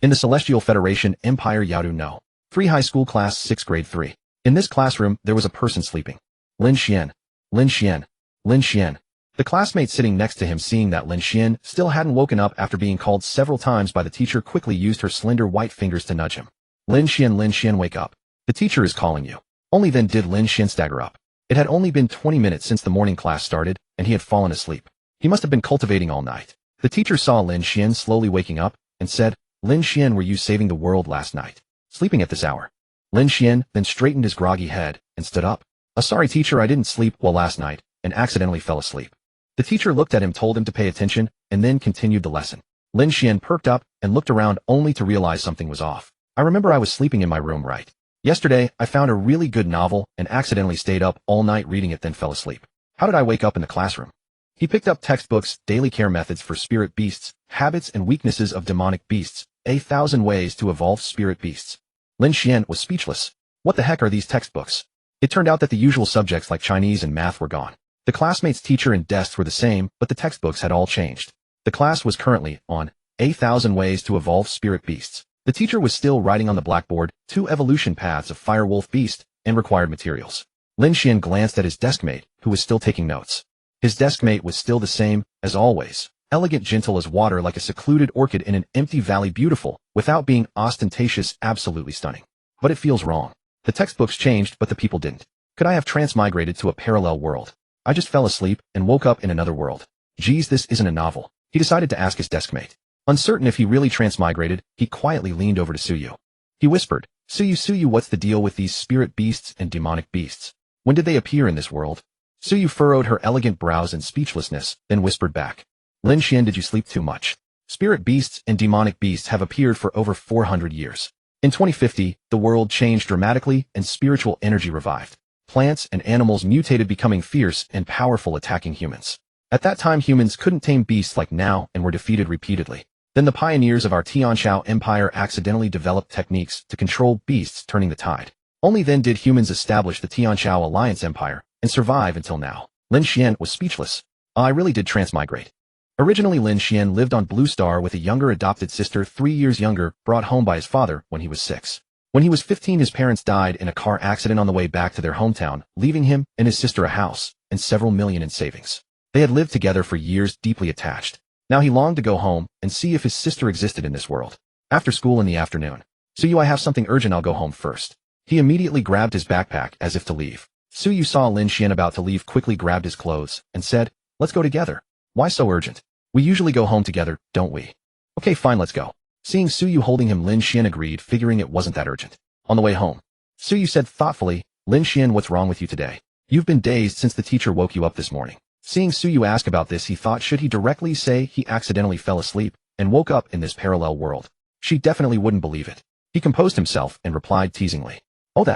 In the Celestial Federation Empire Yadu No. 3 High School Class 6 Grade 3. In this classroom, there was a person sleeping. Lin Xuan. Lin Xuan. Lin Xuan. The classmate sitting next to him, seeing that Lin Xuan still hadn't woken up after being called several times by the teacher, quickly used her slender white fingers to nudge him. Lin Xuan, wake up. The teacher is calling you. Only then did Lin Xuan stagger up. It had only been 20 minutes since the morning class started, and he had fallen asleep. He must have been cultivating all night. The teacher saw Lin Xuan slowly waking up and said, Lin Xuan, were you saving the world last night? Sleeping at this hour? Lin Xuan then straightened his groggy head and stood up. Sorry teacher, I didn't sleep well last night and accidentally fell asleep. The teacher looked at him, told him to pay attention, and then continued the lesson. Lin Xuan perked up and looked around only to realize something was off. I remember I was sleeping in my room, right? Yesterday, I found a really good novel and accidentally stayed up all night reading it, then fell asleep. How did I wake up in the classroom? He picked up textbooks, Daily Care Methods for Spirit Beasts, Habits and Weaknesses of Demonic Beasts, 1,000 Ways to Evolve Spirit Beasts. Lin Xuan was speechless. What the heck are these textbooks? It turned out that the usual subjects like Chinese and math were gone. The classmates' teacher and desks were the same, but the textbooks had all changed. The class was currently on 1,000 Ways to Evolve Spirit Beasts. The teacher was still writing on the blackboard 2 evolution paths of Firewolf Beast and required materials. Lin Xuan glanced at his deskmate, who was still taking notes. His deskmate was still the same, as always, elegant, gentle as water, like a secluded orchid in an empty valley, beautiful, without being ostentatious, absolutely stunning. But it feels wrong. The textbooks changed, but the people didn't. Could I have transmigrated to a parallel world? I just fell asleep and woke up in another world. Geez, this isn't a novel. He decided to ask his deskmate. Uncertain if he really transmigrated, he quietly leaned over to Suyu. He whispered, Suyu, what's the deal with these spirit beasts and demonic beasts? When did they appear in this world? Suyu furrowed her elegant brows in speechlessness, then whispered back. Lin Xuan, did you sleep too much? Spirit beasts and demonic beasts have appeared for over 400 years. In 2050, the world changed dramatically and spiritual energy revived. Plants and animals mutated, becoming fierce and powerful, attacking humans. At that time, humans couldn't tame beasts like now and were defeated repeatedly. Then the pioneers of our Tianqiao Empire accidentally developed techniques to control beasts, turning the tide. Only then did humans establish the Tianqiao Alliance Empire and survive until now. Lin Xuan was speechless. I really did transmigrate. Originally, Lin Xuan lived on Blue Star with a younger adopted sister 3 years younger, brought home by his father when he was 6. When he was 15, his parents died in a car accident on the way back to their hometown, leaving him and his sister a house and several million in savings. They had lived together for years, deeply attached. Now he longed to go home and see if his sister existed in this world. After school in the afternoon. Suyu, I have something urgent, I'll go home first. He immediately grabbed his backpack as if to leave. Suyu saw Lin Xuan about to leave, quickly grabbed his clothes and said, let's go together. Why so urgent? We usually go home together, don't we? Okay, fine, let's go. Seeing Suyu holding him, Lin Xuan agreed, figuring it wasn't that urgent. On the way home, Suyu said thoughtfully, Lin Xuan, what's wrong with you today? You've been dazed since the teacher woke you up this morning. Seeing Suyu ask about this, he thought, should he directly say he accidentally fell asleep and woke up in this parallel world? She definitely wouldn't believe it. He composed himself and replied teasingly, oh,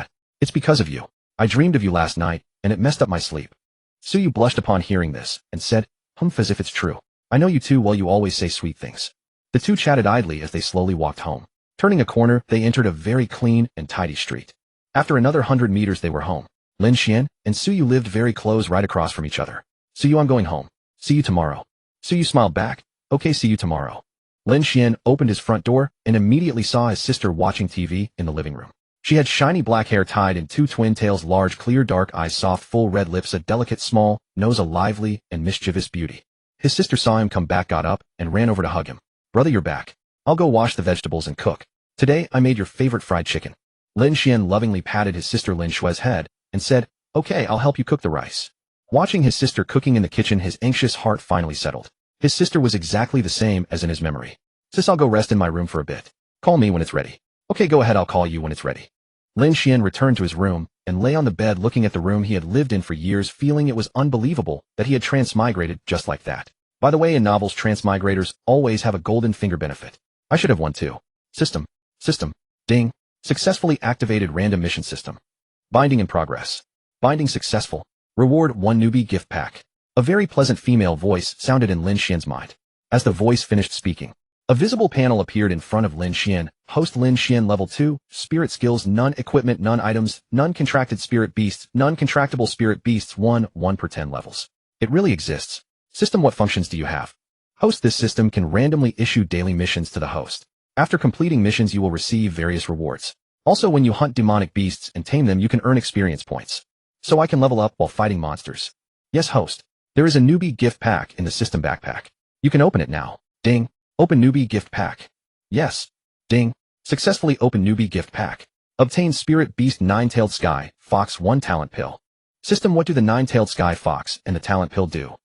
it's because of you. I dreamed of you last night, and it messed up my sleep. Suyu blushed upon hearing this and said, humph, as if it's true. I know you too well, you always say sweet things. The two chatted idly as they slowly walked home. Turning a corner, they entered a very clean and tidy street. After another 100 meters, they were home. Lin Xuan and Suyu lived very close, right across from each other. Suyu, I'm going home. See you tomorrow. Suyu smiled back. Okay, see you tomorrow. Lin Xuan opened his front door and immediately saw his sister watching TV in the living room. She had shiny black hair tied in 2 twin tails, large clear dark eyes, soft full red lips, a delicate small nose, a lively and mischievous beauty. His sister saw him come back, got up, and ran over to hug him. Brother, you're back. I'll go wash the vegetables and cook. Today, I made your favorite fried chicken. Lin Xuan lovingly patted his sister Lin Xuan's head and said, okay, I'll help you cook the rice. Watching his sister cooking in the kitchen, his anxious heart finally settled. His sister was exactly the same as in his memory. Sis, I'll go rest in my room for a bit. Call me when it's ready. Okay, go ahead, I'll call you when it's ready. Lin Xuan returned to his room and lay on the bed, looking at the room he had lived in for years, feeling it was unbelievable that he had transmigrated just like that. By the way, in novels, transmigrators always have a golden finger benefit. I should have one too. System. Ding. Successfully activated random mission system. Binding in progress. Binding successful. Reward 1 newbie gift pack. A very pleasant female voice sounded in Lin Xuan's mind. As the voice finished speaking, a visible panel appeared in front of Lin Xuan. Host Lin Xuan, level 2, spirit skills, none, equipment, none, items, none, contracted spirit beasts, none, contractable spirit beasts, 1 per 10 levels. It really exists. System, what functions do you have? Host, this system can randomly issue daily missions to the host. After completing missions, you will receive various rewards. Also, when you hunt demonic beasts and tame them, you can earn experience points. So I can level up while fighting monsters. Yes, host. There is a newbie gift pack in the system backpack. You can open it now. Ding. Open newbie gift pack. Yes. Ding. Successfully open newbie gift pack. Obtain Spirit Beast 9-tailed Sky Fox 1 talent pill. System: what do the 9-tailed Sky Fox and the talent pill do?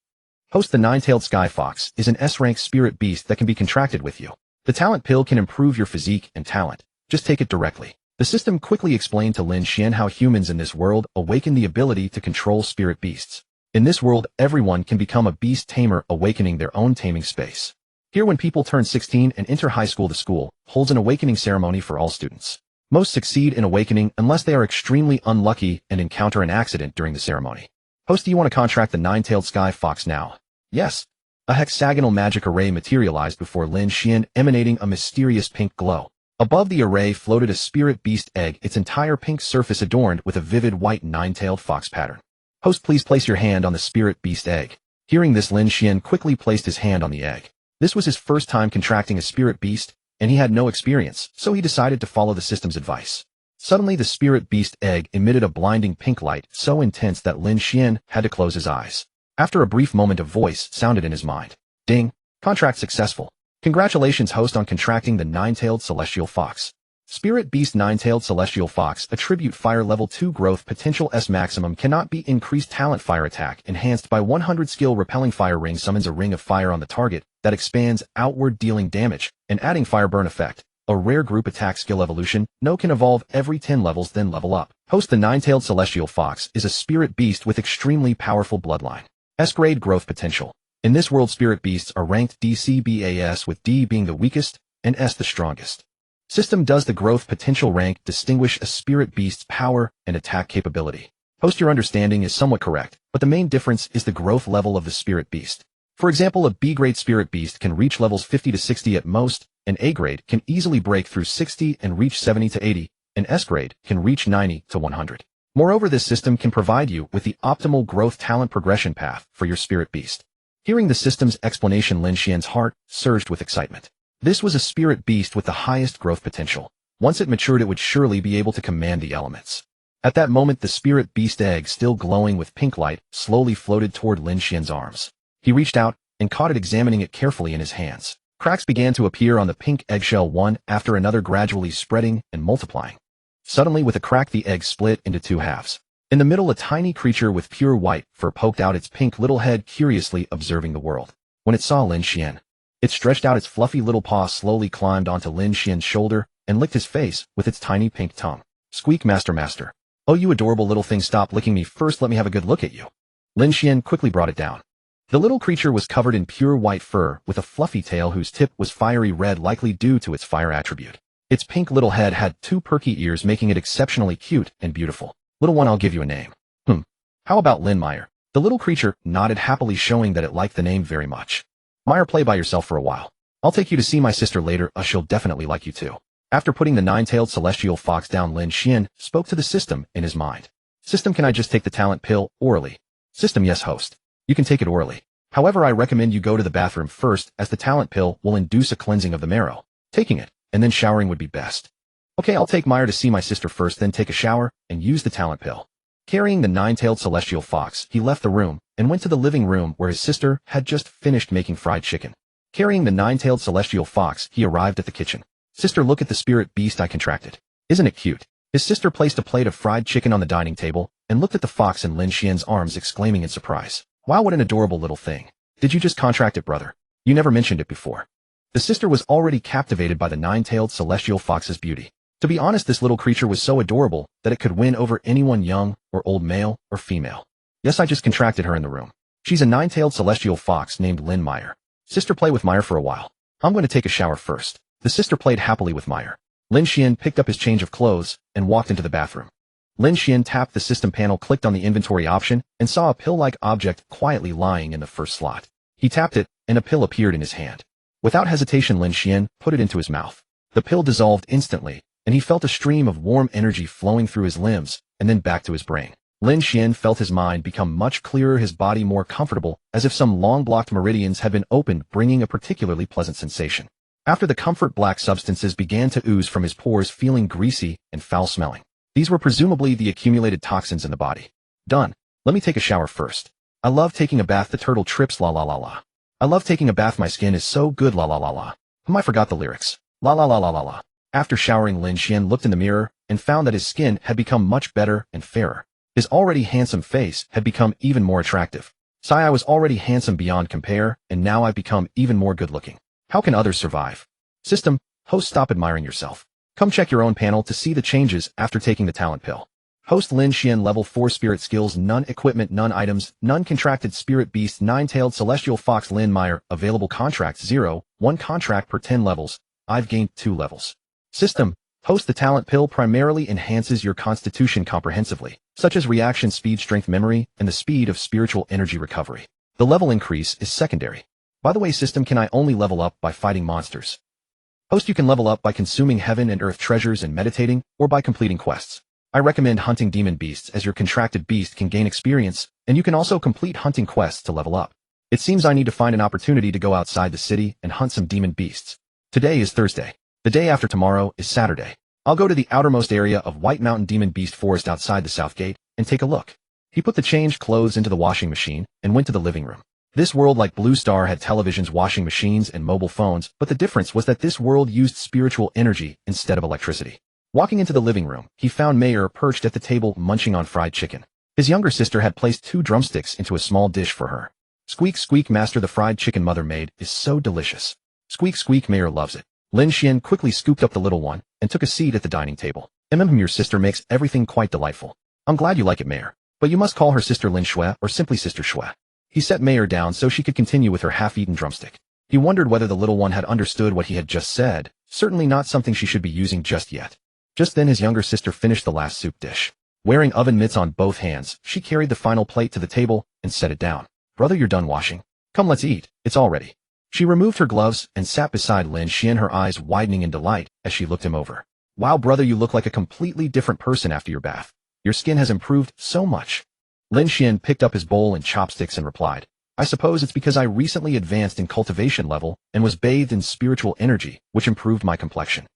Host: the 9-tailed Sky Fox is an S-rank spirit beast that can be contracted with you. The talent pill can improve your physique and talent. Just take it directly. The system quickly explained to Lin Xuan how humans in this world awaken the ability to control spirit beasts. In this world, everyone can become a beast tamer, awakening their own taming space. Here, when people turn 16 and enter high school, the school holds an awakening ceremony for all students. Most succeed in awakening unless they are extremely unlucky and encounter an accident during the ceremony. Host: do you want to contract the 9-tailed Sky Fox now? Yes. A hexagonal magic array materialized before Lin Xuan, emanating a mysterious pink glow. Above the array floated a spirit beast egg, its entire pink surface adorned with a vivid white 9-tailed fox pattern. Host: please place your hand on the spirit beast egg. Hearing this, Lin Xuan quickly placed his hand on the egg. This was his first time contracting a spirit beast, and he had no experience, so he decided to follow the system's advice. Suddenly, the spirit beast egg emitted a blinding pink light so intense that Lin Xuan had to close his eyes. After a brief moment, a voice sounded in his mind. Ding! Contract successful. Congratulations, host, on contracting the 9-tailed celestial fox. Spirit Beast 9-tailed celestial fox. Attribute: fire, level 2 growth potential, S maximum, cannot be increased. Talent: fire attack enhanced by 100. Skill: repelling fire ring summons a ring of fire on the target that expands outward, dealing damage and adding fire burn effect. A rare group attack. Skill evolution: no, can evolve every 10 levels, then level up. Host: the 9-tailed celestial fox is a spirit beast with extremely powerful bloodline. S grade growth potential. In this world, spirit beasts are ranked DCBAS, with D being the weakest and S the strongest. System: does the growth potential rank distinguish a spirit beast's power and attack capability? Host: your understanding is somewhat correct, but the main difference is the growth level of the spirit beast. For example, a B-grade spirit beast can reach levels 50 to 60 at most, an A-grade can easily break through 60 and reach 70 to 80, and S-grade can reach 90 to 100. Moreover, this system can provide you with the optimal growth talent progression path for your spirit beast. Hearing the system's explanation, Lin Xuan's heart surged with excitement. This was a spirit beast with the highest growth potential. Once it matured, it would surely be able to command the elements. At that moment, the spirit beast egg, still glowing with pink light, slowly floated toward Lin Xuan's arms. He reached out and caught it, examining it carefully in his hands. Cracks began to appear on the pink eggshell, one after another, gradually spreading and multiplying. Suddenly, with a crack, the egg split into 2 halves. In the middle, a tiny creature with pure white fur poked out its pink little head, curiously observing the world. When it saw Lin Xuan, it stretched out its fluffy little paw, slowly climbed onto Lin Xuan's shoulder, and licked his face with its tiny pink tongue. Squeak! Master. Oh, you adorable little thing, stop licking me first, let me have a good look at you. Lin Xuan quickly brought it down. The little creature was covered in pure white fur, with a fluffy tail whose tip was fiery red, likely due to its fire attribute. Its pink little head had 2 perky ears, making it exceptionally cute and beautiful. Little one, I'll give you a name. How about Lin Meyer? The little creature nodded happily, showing that it liked the name very much. Meyer, play by yourself for a while. I'll take you to see my sister later. She'll definitely like you too. After putting the 9-tailed celestial fox down, Lin Xuan spoke to the system in his mind. System: can I just take the talent pill orally? System: yes, host. You can take it orally. However, I recommend you go to the bathroom first, as the talent pill will induce a cleansing of the marrow. Taking it, and then showering would be best. Okay, I'll take Meyer to see my sister first, then take a shower and use the talent pill. Carrying the 9-tailed celestial fox, he left the room and went to the living room where his sister had just finished making fried chicken. Carrying the 9-tailed celestial fox, he arrived at the kitchen. Sister, look at the spirit beast I contracted. Isn't it cute? His sister placed a plate of fried chicken on the dining table and looked at the fox in Lin Xuan's arms, exclaiming in surprise. Wow, what an adorable little thing. Did you just contract it, brother? You never mentioned it before. The sister was already captivated by the 9-tailed celestial fox's beauty. To be honest, this little creature was so adorable that it could win over anyone, young or old, male or female. Yes, I just contracted her in the room. She's a 9-tailed celestial fox named Lin Meyer. Sister, play with Meyer for a while. I'm going to take a shower first. The sister played happily with Meyer. Lin Xuan picked up his change of clothes and walked into the bathroom. Lin Xuan tapped the system panel, clicked on the inventory option, and saw a pill-like object quietly lying in the first slot. He tapped it, and a pill appeared in his hand. Without hesitation, Lin Xuan put it into his mouth. The pill dissolved instantly, and he felt a stream of warm energy flowing through his limbs and then back to his brain. Lin Xuan felt his mind become much clearer, his body more comfortable, as if some long-blocked meridians had been opened, bringing a particularly pleasant sensation. After the comfort, black substances began to ooze from his pores, feeling greasy and foul-smelling. These were presumably the accumulated toxins in the body. Done. Let me take a shower first. I love taking a bath. The turtle trips, la la la la. I love taking a bath. My skin is so good, la la la la. I forgot the lyrics. La la la la la la. After showering, Lin Xuan looked in the mirror and found that his skin had become much better and fairer. His already handsome face had become even more attractive. I was already handsome beyond compare, and now I've become even more good-looking. How can others survive? System, host, stop admiring yourself. Come check your own panel to see the changes after taking the talent pill. Host Lin Xuan, level 4 spirit skills, none equipment, none items, none contracted spirit beast, 9-tailed celestial fox. Lin Meyer, available contracts 0, 1 contract per 10 levels. I've gained 2 levels. System, host, the talent pill primarily enhances your constitution comprehensively, such as reaction speed, strength, memory, and the speed of spiritual energy recovery. The level increase is secondary. By the way, system, can I only level up by fighting monsters? Host, you can level up by consuming heaven and earth treasures and meditating, or by completing quests. I recommend hunting demon beasts, as your contracted beast can gain experience, and you can also complete hunting quests to level up. It seems I need to find an opportunity to go outside the city and hunt some demon beasts. Today is Thursday. The day after tomorrow is Saturday. I'll go to the outermost area of White Mountain Demon Beast Forest outside the south gate and take a look. He put the changed clothes into the washing machine and went to the living room. This world, like Blue Star, had televisions, washing machines, and mobile phones, but the difference was that this world used spiritual energy instead of electricity. Walking into the living room, he found Mayor perched at the table munching on fried chicken. His younger sister had placed 2 drumsticks into a small dish for her. Squeak, squeak, master, the fried chicken mother made is so delicious. Squeak, squeak, Mayor loves it. Lin Xuan quickly scooped up the little one and took a seat at the dining table. Your sister makes everything quite delightful. I'm glad you like it, Mayor. But you must call her Sister Lin Xuan or simply Sister Xue. He set Mayor down so she could continue with her half-eaten drumstick. He wondered whether the little one had understood what he had just said, certainly not something she should be using just yet. Just then his younger sister finished the last soup dish. Wearing oven mitts on both hands, she carried the final plate to the table and set it down. Brother, you're done washing. Come, let's eat. It's all ready. She removed her gloves and sat beside Lin Xuan, her eyes widening in delight as she looked him over. Wow, brother, you look like a completely different person after your bath. Your skin has improved so much. Lin Xuan picked up his bowl and chopsticks and replied, I suppose it's because I recently advanced in cultivation level and was bathed in spiritual energy, which improved my complexion.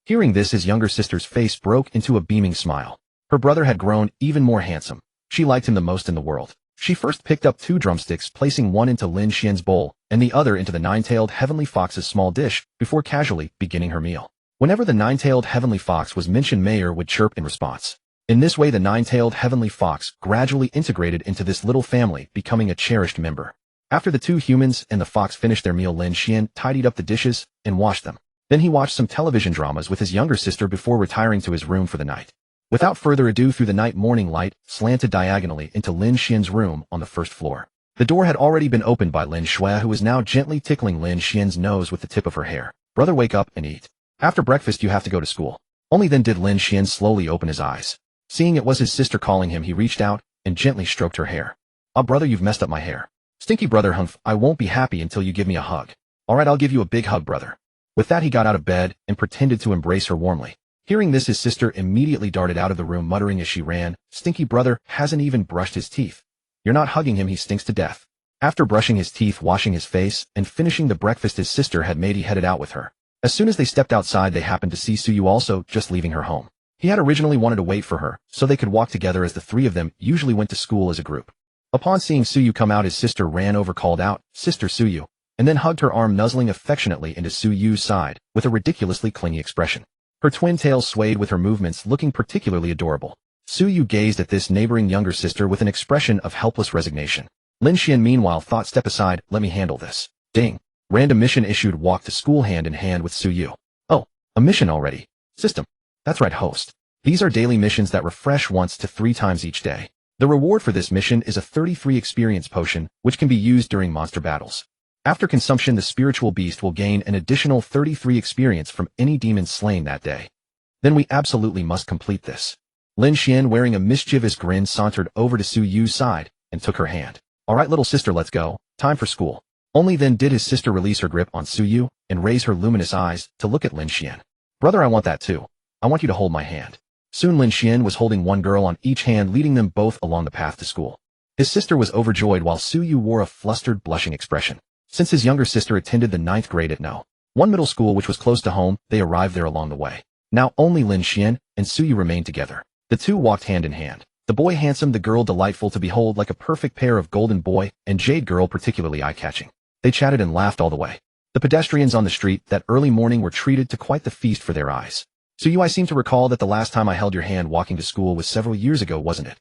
Hearing this, his younger sister's face broke into a beaming smile. Her brother had grown even more handsome. She liked him the most in the world. She first picked up 2 drumsticks, placing one into Lin Xuan's bowl and the other into the 9-tailed heavenly fox's small dish before casually beginning her meal. Whenever the 9-tailed heavenly fox was mentioned, Mayor would chirp in response. In this way, the 9-tailed heavenly fox gradually integrated into this little family, becoming a cherished member. After the 2 humans and the fox finished their meal, Lin Xuan tidied up the dishes and washed them. Then he watched some television dramas with his younger sister before retiring to his room for the night. Without further ado, through the night, morning light slanted diagonally into Lin Xuan's room on the first floor. The door had already been opened by Lin Xuan, who was now gently tickling Lin Xuan's nose with the tip of her hair. Brother, wake up and eat. After breakfast, you have to go to school. Only then did Lin Xuan slowly open his eyes. Seeing it was his sister calling him, he reached out and gently stroked her hair. Ah, brother, you've messed up my hair. Stinky brother, humph, I won't be happy until you give me a hug. Alright, I'll give you a big hug, brother. With that, he got out of bed and pretended to embrace her warmly. Hearing this, his sister immediately darted out of the room, muttering as she ran, Stinky brother hasn't even brushed his teeth. You're not hugging him, he stinks to death. After brushing his teeth, washing his face, and finishing the breakfast his sister had made, he headed out with her. As soon as they stepped outside, they happened to see Suyu also just leaving her home. He had originally wanted to wait for her, so they could walk together, as the 3 of them usually went to school as a group. Upon seeing Suyu come out, his sister ran over, called out, Sister Suyu, and then hugged her arm, nuzzling affectionately into Suyu's side with a ridiculously clingy expression. Her twin tails swayed with her movements, looking particularly adorable. Suyu gazed at this neighboring younger sister with an expression of helpless resignation. Lin Xuan meanwhile thought, step aside, let me handle this. Ding. Random mission issued. Walk to school hand in hand with Suyu. Oh, a mission already. System. That's right, host. These are daily missions that refresh once to 3 times each day. The reward for this mission is a 33 experience potion, which can be used during monster battles. After consumption, the spiritual beast will gain an additional 33 experience from any demon slain that day. Then we absolutely must complete this. Lin Xuan, wearing a mischievous grin, sauntered over to Suyu's side and took her hand. Alright, little sister, let's go. Time for school. Only then did his sister release her grip on Suyu and raise her luminous eyes to look at Lin Xuan. Brother, I want that too. I want you to hold my hand. Soon Lin Xuan was holding one girl on each hand, leading them both along the path to school. His sister was overjoyed while Suyu wore a flustered, blushing expression. Since his younger sister attended the 9th grade at No. one middle school which was close to home. They arrived there along the way. Now only Lin Xuan and Suyu remained together. The two walked hand in hand. The boy handsome, the girl delightful to behold, like a perfect pair of golden boy and jade girl particularly eye-catching. They chatted and laughed all the way. The pedestrians on the street that early morning were treated to quite the feast for their eyes. Suyu, I seem to recall that the last time I held your hand walking to school was several years ago, wasn't it?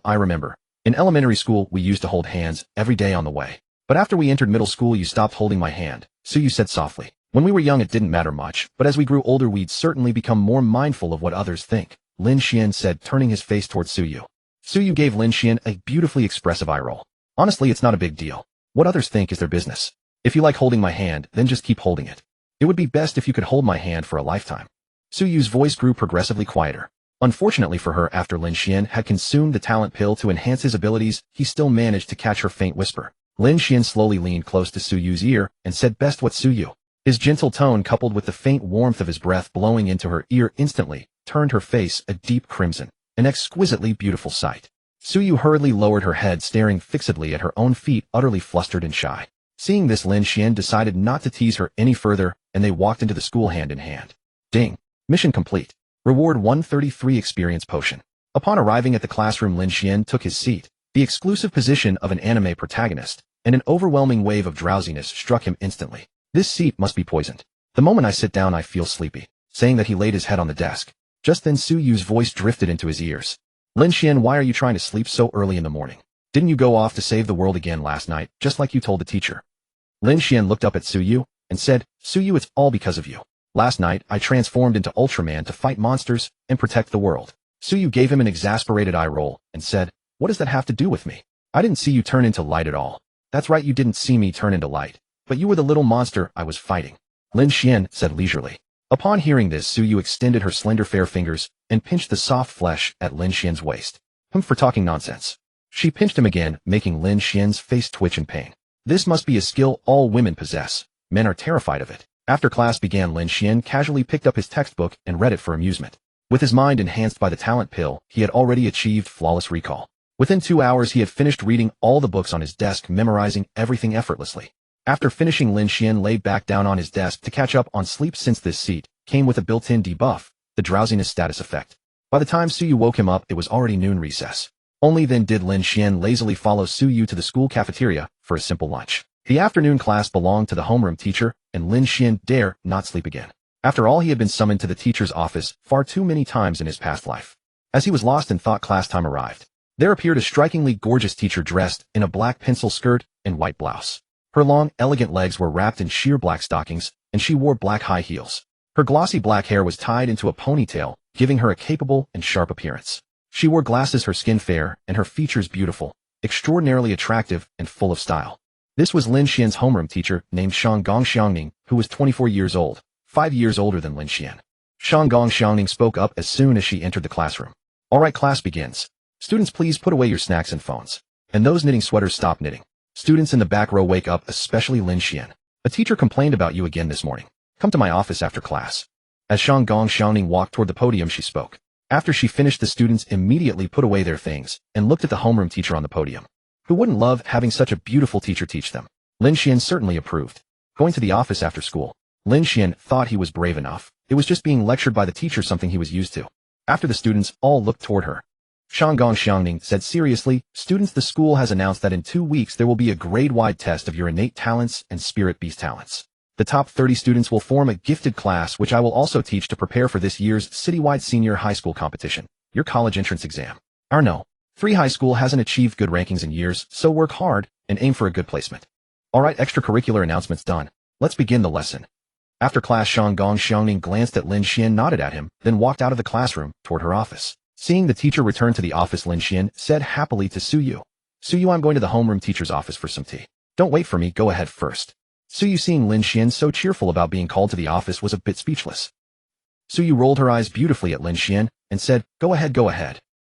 I remember. In elementary school, we used to hold hands every day on the way. But after we entered middle school, you stopped holding my hand, Suyu said softly. When we were young, it didn't matter much, but as we grew older, we'd certainly become more mindful of what others think, Lin Xuan said, turning his face towards Suyu. Suyu gave Lin Xuan a beautifully expressive eye roll. Honestly, it's not a big deal. What others think is their business. If you like holding my hand, then just keep holding it. It would be best if you could hold my hand for a lifetime. Suyu's voice grew progressively quieter. Unfortunately for her, after Lin Xuan had consumed the talent pill to enhance his abilities, he still managed to catch her faint whisper. Lin Xuan slowly leaned close to Suyu's ear and said, "Best what, Suyu?" His gentle tone, coupled with the faint warmth of his breath blowing into her ear, instantly turned her face a deep crimson, an exquisitely beautiful sight. Suyu hurriedly lowered her head, staring fixedly at her own feet, utterly flustered and shy. Seeing this, Lin Xuan decided not to tease her any further, and they walked into the school hand in hand. Ding! Mission complete. Reward 133 experience potion. Upon arriving at the classroom, Lin Xuan took his seat, the exclusive position of an anime protagonist, and an overwhelming wave of drowsiness struck him instantly. This seat must be poisoned. The moment I sit down, I feel sleepy. Saying that, he laid his head on the desk. Just then Suyu's voice drifted into his ears. Lin Xuan, why are you trying to sleep so early in the morning? Didn't you go off to save the world again last night, just like you told the teacher? Lin Xuan looked up at Suyu and said, Suyu, it's all because of you. Last night, I transformed into Ultraman to fight monsters and protect the world. Suyu gave him an exasperated eye roll and said, what does that have to do with me? I didn't see you turn into light at all. That's right, you didn't see me turn into light. But you were the little monster I was fighting. Lin Xuan said leisurely. Upon hearing this, Suyu extended her slender fair fingers and pinched the soft flesh at Lin Xuan's waist. For talking nonsense. She pinched him again, making Lin Xuan's face twitch in pain. This must be a skill all women possess. Men are terrified of it. After class began, Lin Xuan casually picked up his textbook and read it for amusement. With his mind enhanced by the talent pill, he had already achieved flawless recall. Within 2 hours, he had finished reading all the books on his desk, memorizing everything effortlessly. After finishing, Lin Xuan lay back down on his desk to catch up on sleep, since this seat came with a built-in debuff, the drowsiness status effect. By the time Suyu woke him up, it was already noon recess. Only then did Lin Xuan lazily follow Suyu to the school cafeteria for a simple lunch. The afternoon class belonged to the homeroom teacher, and Lin Xuan dare not sleep again. After all, he had been summoned to the teacher's office far too many times in his past life. As he was lost in thought, class time arrived. There appeared a strikingly gorgeous teacher dressed in a black pencil skirt and white blouse. Her long, elegant legs were wrapped in sheer black stockings, and she wore black high heels. Her glossy black hair was tied into a ponytail, giving her a capable and sharp appearance. She wore glasses, her skin fair, and her features beautiful, extraordinarily attractive, and full of style. This was Lin Xuan's homeroom teacher, named Shanggong Xiangning, who was 24 years old, 5 years older than Lin Xuan. Shanggong Xiangning spoke up as soon as she entered the classroom. All right, class begins. Students, please put away your snacks and phones. And those knitting sweaters, stop knitting. Students in the back row, wake up, especially Lin Xuan. A teacher complained about you again this morning. Come to my office after class. As Shanggong Xiangning walked toward the podium, she spoke. After she finished, the students immediately put away their things and looked at the homeroom teacher on the podium. Who wouldn't love having such a beautiful teacher teach them? Lin Xuan certainly approved. Going to the office after school. Lin Xuan thought he was brave enough. It was just being lectured by the teacher, something he was used to. After the students all looked toward her, Shanggong Xiangning said seriously, students, the school has announced that in 2 weeks there will be a grade-wide test of your innate talents and spirit beast talents. The top 30 students will form a gifted class, which I will also teach to prepare for this year's citywide senior high school competition, your college entrance exam. No. 3 high school hasn't achieved good rankings in years, so work hard and aim for a good placement. Alright, extracurricular announcements done. Let's begin the lesson. After class, Shanggong Xiangning glanced at Lin Xuan, nodded at him, then walked out of the classroom toward her office. Seeing the teacher return to the office, Lin Xuan said happily to Suyu, Suyu, I'm going to the homeroom teacher's office for some tea. Don't wait for me, go ahead first. Suyu, seeing Lin Xuan so cheerful about being called to the office, was a bit speechless. Suyu rolled her eyes beautifully at Lin Xuan and said, Go ahead.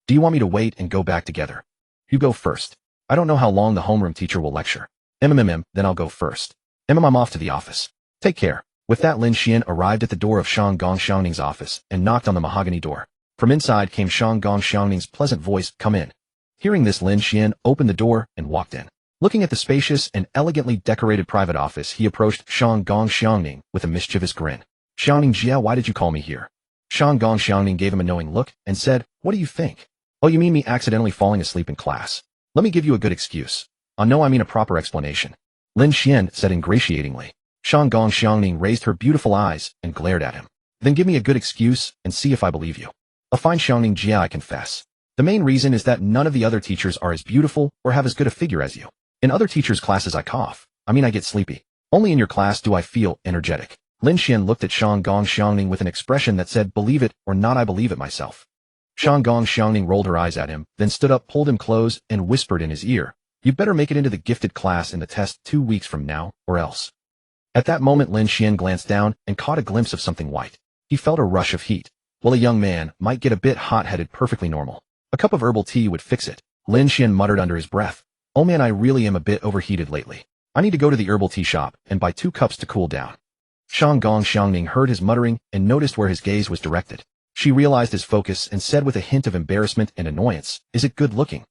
Do you want me to wait and go back together? You go first. I don't know how long the homeroom teacher will lecture. Then I'll go first. I'm off to the office. Take care. With that, Lin Xuan arrived at the door of Shanggong Xiangning's office and knocked on the mahogany door. From inside came Shanggong Xiangning's pleasant voice, Come in. Hearing this, Lin Xuan opened the door and walked in. Looking at the spacious and elegantly decorated private office, he approached Shanggong Xiangning with a mischievous grin. Xiangning Jia, why did you call me here? Shanggong Xiangning gave him a knowing look and said, what do you think? Oh, you mean me accidentally falling asleep in class? Let me give you a good excuse. No, I mean a proper explanation. Lin Xuan said ingratiatingly. Shanggong Xiangning raised her beautiful eyes and glared at him. Then give me a good excuse and see if I believe you. A fine Xiangning Jia, I confess. The main reason is that none of the other teachers are as beautiful or have as good a figure as you. In other teachers' classes I cough. I get sleepy. Only in your class do I feel energetic. Lin Xuan looked at Shanggong Xiangning with an expression that said, believe it or not, I believe it myself. Shanggong Xiangning rolled her eyes at him, then stood up, pulled him close, and whispered in his ear, you better make it into the gifted class in the test 2 weeks from now, or else. At that moment Lin Xuan glanced down and caught a glimpse of something white. He felt a rush of heat. Well, a young man might get a bit hot-headed, perfectly normal. A cup of herbal tea would fix it. Lin Xuan muttered under his breath. Oh man, I really am a bit overheated lately. I need to go to the herbal tea shop and buy 2 cups to cool down. Shanggong Xiangning heard his muttering and noticed where his gaze was directed. She realized his focus and said with a hint of embarrassment and annoyance, is it good looking?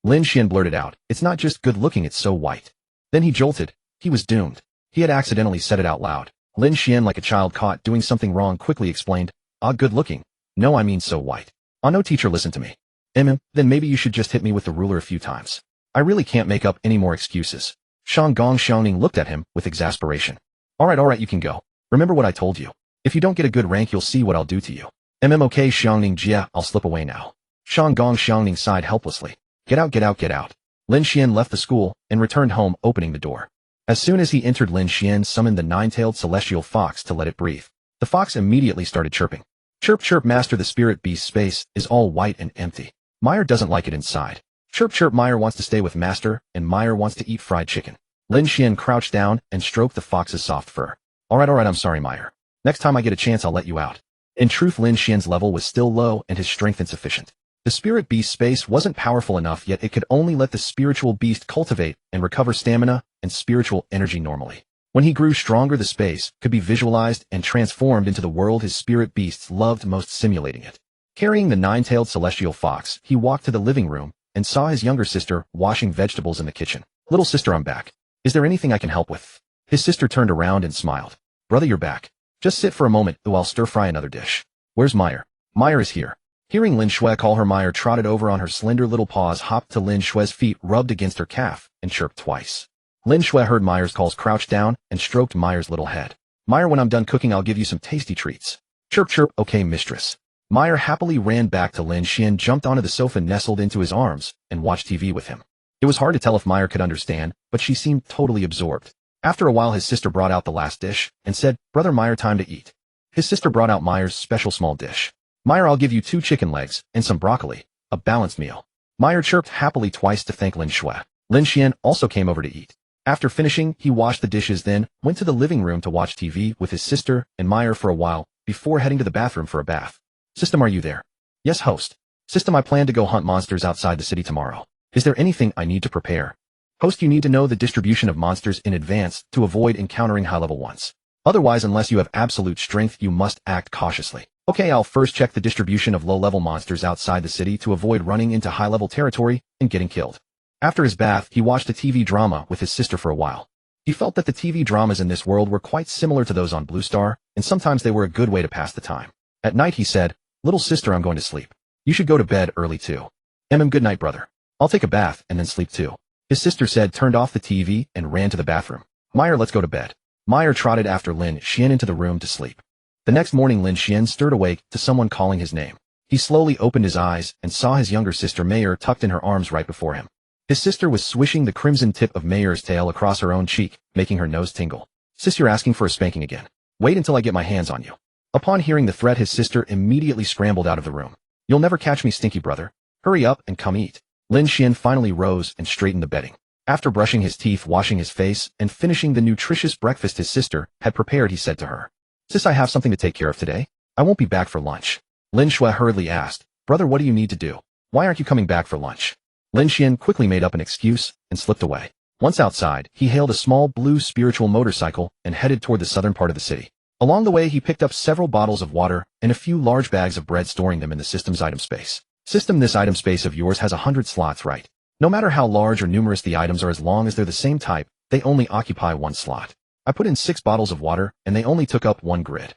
Lin Xuan blurted out, it's not just good looking, it's so white. Then he jolted. He was doomed. He had accidentally said it out loud. Lin Xuan, like a child caught doing something wrong, quickly explained, good looking. No, I mean so white. No, teacher, listen to me. Then maybe you should just hit me with the ruler a few times. I really can't make up any more excuses. Shanggong Xiangning looked at him with exasperation. All right, you can go. Remember what I told you. If you don't get a good rank, you'll see what I'll do to you. Okay, Xiangning Jia, I'll slip away now. Shanggong Xiangning sighed helplessly. Get out. Lin Xuan left the school and returned home, opening the door. As soon as he entered, Lin Xuan summoned the 9-tailed celestial fox to let it breathe. The fox immediately started chirping. Chirp, chirp, master, the spirit beast space is all white and empty. Meyer doesn't like it inside. Chirp, chirp, Meyer wants to stay with master, and Meyer wants to eat fried chicken. Lin Xuan crouched down and stroked the fox's soft fur. All right, I'm sorry, Meyer. Next time I get a chance, I'll let you out. In truth, Lin Xuan's level was still low and his strength insufficient. The spirit beast space wasn't powerful enough, yet it could only let the spiritual beast cultivate and recover stamina and spiritual energy normally. When he grew stronger, the space could be visualized and transformed into the world his spirit beasts loved most, simulating it. Carrying the 9-tailed celestial fox, he walked to the living room and saw his younger sister washing vegetables in the kitchen. Little sister, I'm back. Is there anything I can help with? His sister turned around and smiled. Brother, you're back. Just sit for a moment, I'll stir fry another dish. Where's Meyer? Meyer is here. Hearing Lin Xuan call her Meyer, trotted over on her slender little paws, hopped to Lin Xuan's feet, rubbed against her calf, and chirped twice. Lin Xuan heard Meyer's calls, crouched down, and stroked Meyer's little head. Meyer, when I'm done cooking, I'll give you some tasty treats. Chirp, chirp, okay, mistress. Meyer happily ran back to Lin Xuan, jumped onto the sofa, nestled into his arms, and watched TV with him. It was hard to tell if Meyer could understand, but she seemed totally absorbed. After a while, his sister brought out the last dish, and said, Brother Meyer, time to eat. His sister brought out Meyer's special small dish. Meyer, I'll give you 2 chicken legs, and some broccoli, a balanced meal. Meyer chirped happily twice to thank Lin Xuan. Lin Xuan also came over to eat. After finishing, he washed the dishes, then went to the living room to watch TV with his sister and Meyer for a while, before heading to the bathroom for a bath. System, are you there? Yes, host. System, I plan to go hunt monsters outside the city tomorrow. Is there anything I need to prepare? Host, you need to know the distribution of monsters in advance to avoid encountering high-level ones. Otherwise, unless you have absolute strength, you must act cautiously. Okay, I'll first check the distribution of low-level monsters outside the city to avoid running into high-level territory and getting killed. After his bath, he watched a TV drama with his sister for a while. He felt that the TV dramas in this world were quite similar to those on Blue Star, and sometimes they were a good way to pass the time. At night, he said, Little sister, I'm going to sleep. You should go to bed early too. Good night, brother. I'll take a bath and then sleep too. His sister said, turned off the TV, and ran to the bathroom. Meyer, let's go to bed. Meyer trotted after Lin Xuan into the room to sleep. The next morning, Lin Xuan stirred awake to someone calling his name. He slowly opened his eyes and saw his younger sister Meyer tucked in her arms right before him. His sister was swishing the crimson tip of Meyer's tail across her own cheek, making her nose tingle. Sis, you're asking for a spanking again. Wait until I get my hands on you. Upon hearing the threat, his sister immediately scrambled out of the room. You'll never catch me, stinky brother. Hurry up and come eat. Lin Xuan finally rose and straightened the bedding. After brushing his teeth, washing his face, and finishing the nutritious breakfast his sister had prepared, he said to her, Sis, I have something to take care of today. I won't be back for lunch. Lin Xuan hurriedly asked, Brother, what do you need to do? Why aren't you coming back for lunch? Lin Xuan quickly made up an excuse and slipped away. Once outside, he hailed a small blue spiritual motorcycle and headed toward the southern part of the city. Along the way, he picked up several bottles of water and a few large bags of bread, storing them in the system's item space. System, this item space of yours has 100 slots, right? No matter how large or numerous the items are, as long as they're the same type, they only occupy one slot. I put in 6 bottles of water, and they only took up 1 grid.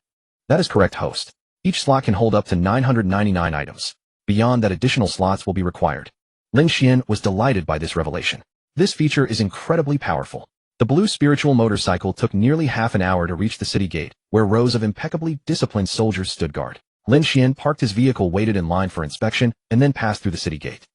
That is correct, host. Each slot can hold up to 999 items. Beyond that, additional slots will be required. Lin Xuan was delighted by this revelation. This feature is incredibly powerful. The blue spiritual motorcycle took nearly half an hour to reach the city gate, where rows of impeccably disciplined soldiers stood guard. Lin Xuan parked his vehicle, waited in line for inspection, and then passed through the city gate.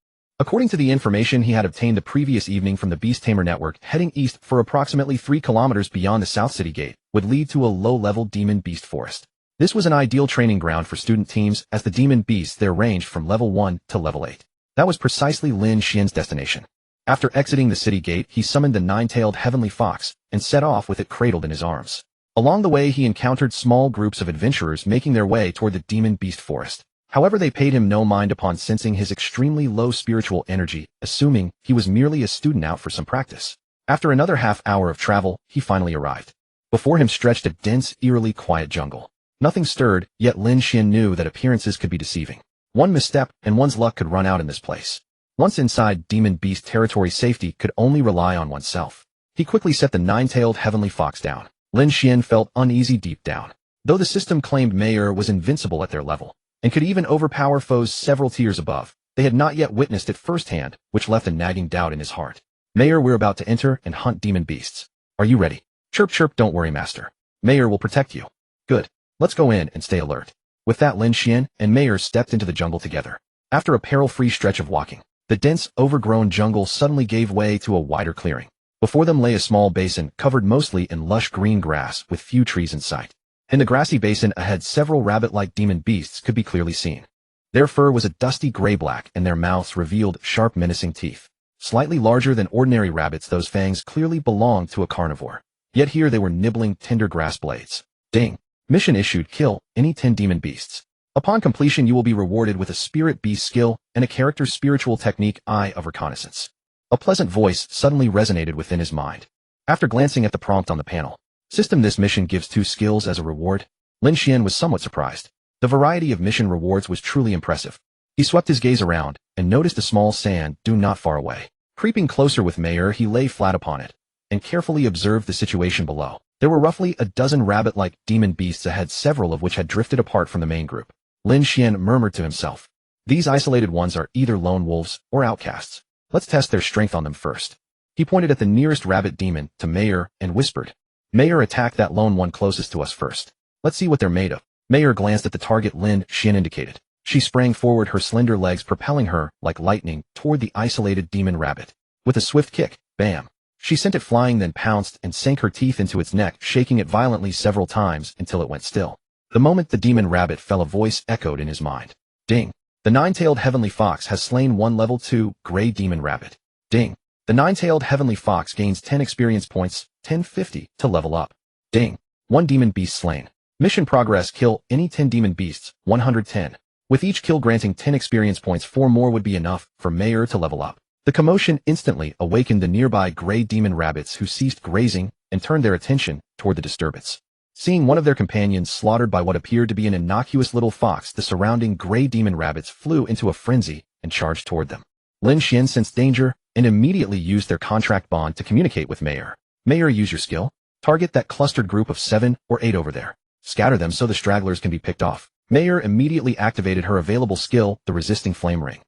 According to the information he had obtained the previous evening from the Beast-Tamer network, heading east for approximately 3 kilometers beyond the South City Gate would lead to a low-level demon beast forest. This was an ideal training ground for student teams, as the demon beasts there ranged from level 1 to level 8. That was precisely Lin Xuan's destination. After exiting the city gate, he summoned the 9-tailed heavenly fox and set off with it cradled in his arms. Along the way, he encountered small groups of adventurers making their way toward the demon beast forest. However, they paid him no mind upon sensing his extremely low spiritual energy, assuming he was merely a student out for some practice. After another half hour of travel, he finally arrived. Before him stretched a dense, eerily quiet jungle. Nothing stirred, yet Lin Xuan knew that appearances could be deceiving. One misstep, and one's luck could run out in this place. Once inside demon beast territory, safety could only rely on oneself. He quickly set the 9-tailed heavenly fox down. Lin Xuan felt uneasy deep down. Though the system claimed Mayer was invincible at their level, and could even overpower foes several tiers above, they had not yet witnessed it firsthand, which left a nagging doubt in his heart. Mayer, we're about to enter and hunt demon beasts. Are you ready? Chirp chirp, don't worry, master. Mayer will protect you. Good. Let's go in and stay alert. With that, Lin Xuan and Mayer stepped into the jungle together. After a peril-free stretch of walking, the dense, overgrown jungle suddenly gave way to a wider clearing. Before them lay a small basin covered mostly in lush green grass with few trees in sight. In the grassy basin ahead, several rabbit-like demon beasts could be clearly seen. Their fur was a dusty gray-black, and their mouths revealed sharp, menacing teeth. Slightly larger than ordinary rabbits, those fangs clearly belonged to a carnivore. Yet here they were nibbling tender grass blades. Ding. Mission issued: kill any 10 demon beasts. Upon completion, you will be rewarded with a spirit beast skill and a character's spiritual technique, Eye of Reconnaissance. A pleasant voice suddenly resonated within his mind. After glancing at the prompt on the panel, system, this mission gives 2 skills as a reward. Lin Xuan was somewhat surprised. The variety of mission rewards was truly impressive. He swept his gaze around and noticed a small sand dune not far away. Creeping closer with Mayer, he lay flat upon it and carefully observed the situation below. There were roughly a dozen rabbit-like demon beasts ahead, several of which had drifted apart from the main group. Lin Xuan murmured to himself, these isolated ones are either lone wolves or outcasts. Let's test their strength on them first. He pointed at the nearest rabbit demon to Mayer and whispered, Mayer, attack that lone one closest to us first. Let's see what they're made of. Mayer glanced at the target Lin Xuan indicated. She sprang forward, her slender legs propelling her, like lightning, toward the isolated demon rabbit. With a swift kick, bam! She sent it flying, then pounced and sank her teeth into its neck, shaking it violently several times until it went still. The moment the demon rabbit fell, a voice echoed in his mind. Ding! The 9-tailed heavenly fox has slain one level 2 gray demon rabbit. Ding! The 9-tailed heavenly fox gains 10 experience points, 1050, to level up. Ding! 1 demon beast slain. Mission progress: kill any 10 demon beasts, 110. With each kill granting 10 experience points, 4 more would be enough for Mayer to level up. The commotion instantly awakened the nearby gray demon rabbits, who ceased grazing and turned their attention toward the disturbance. Seeing one of their companions slaughtered by what appeared to be an innocuous little fox, the surrounding gray demon rabbits flew into a frenzy and charged toward them. Lin Xuan sensed danger and immediately used their contract bond to communicate with Mayer. Mayer, use your skill. Target that clustered group of 7 or 8 over there. Scatter them so the stragglers can be picked off. Mayer immediately activated her available skill, the resisting flame ring.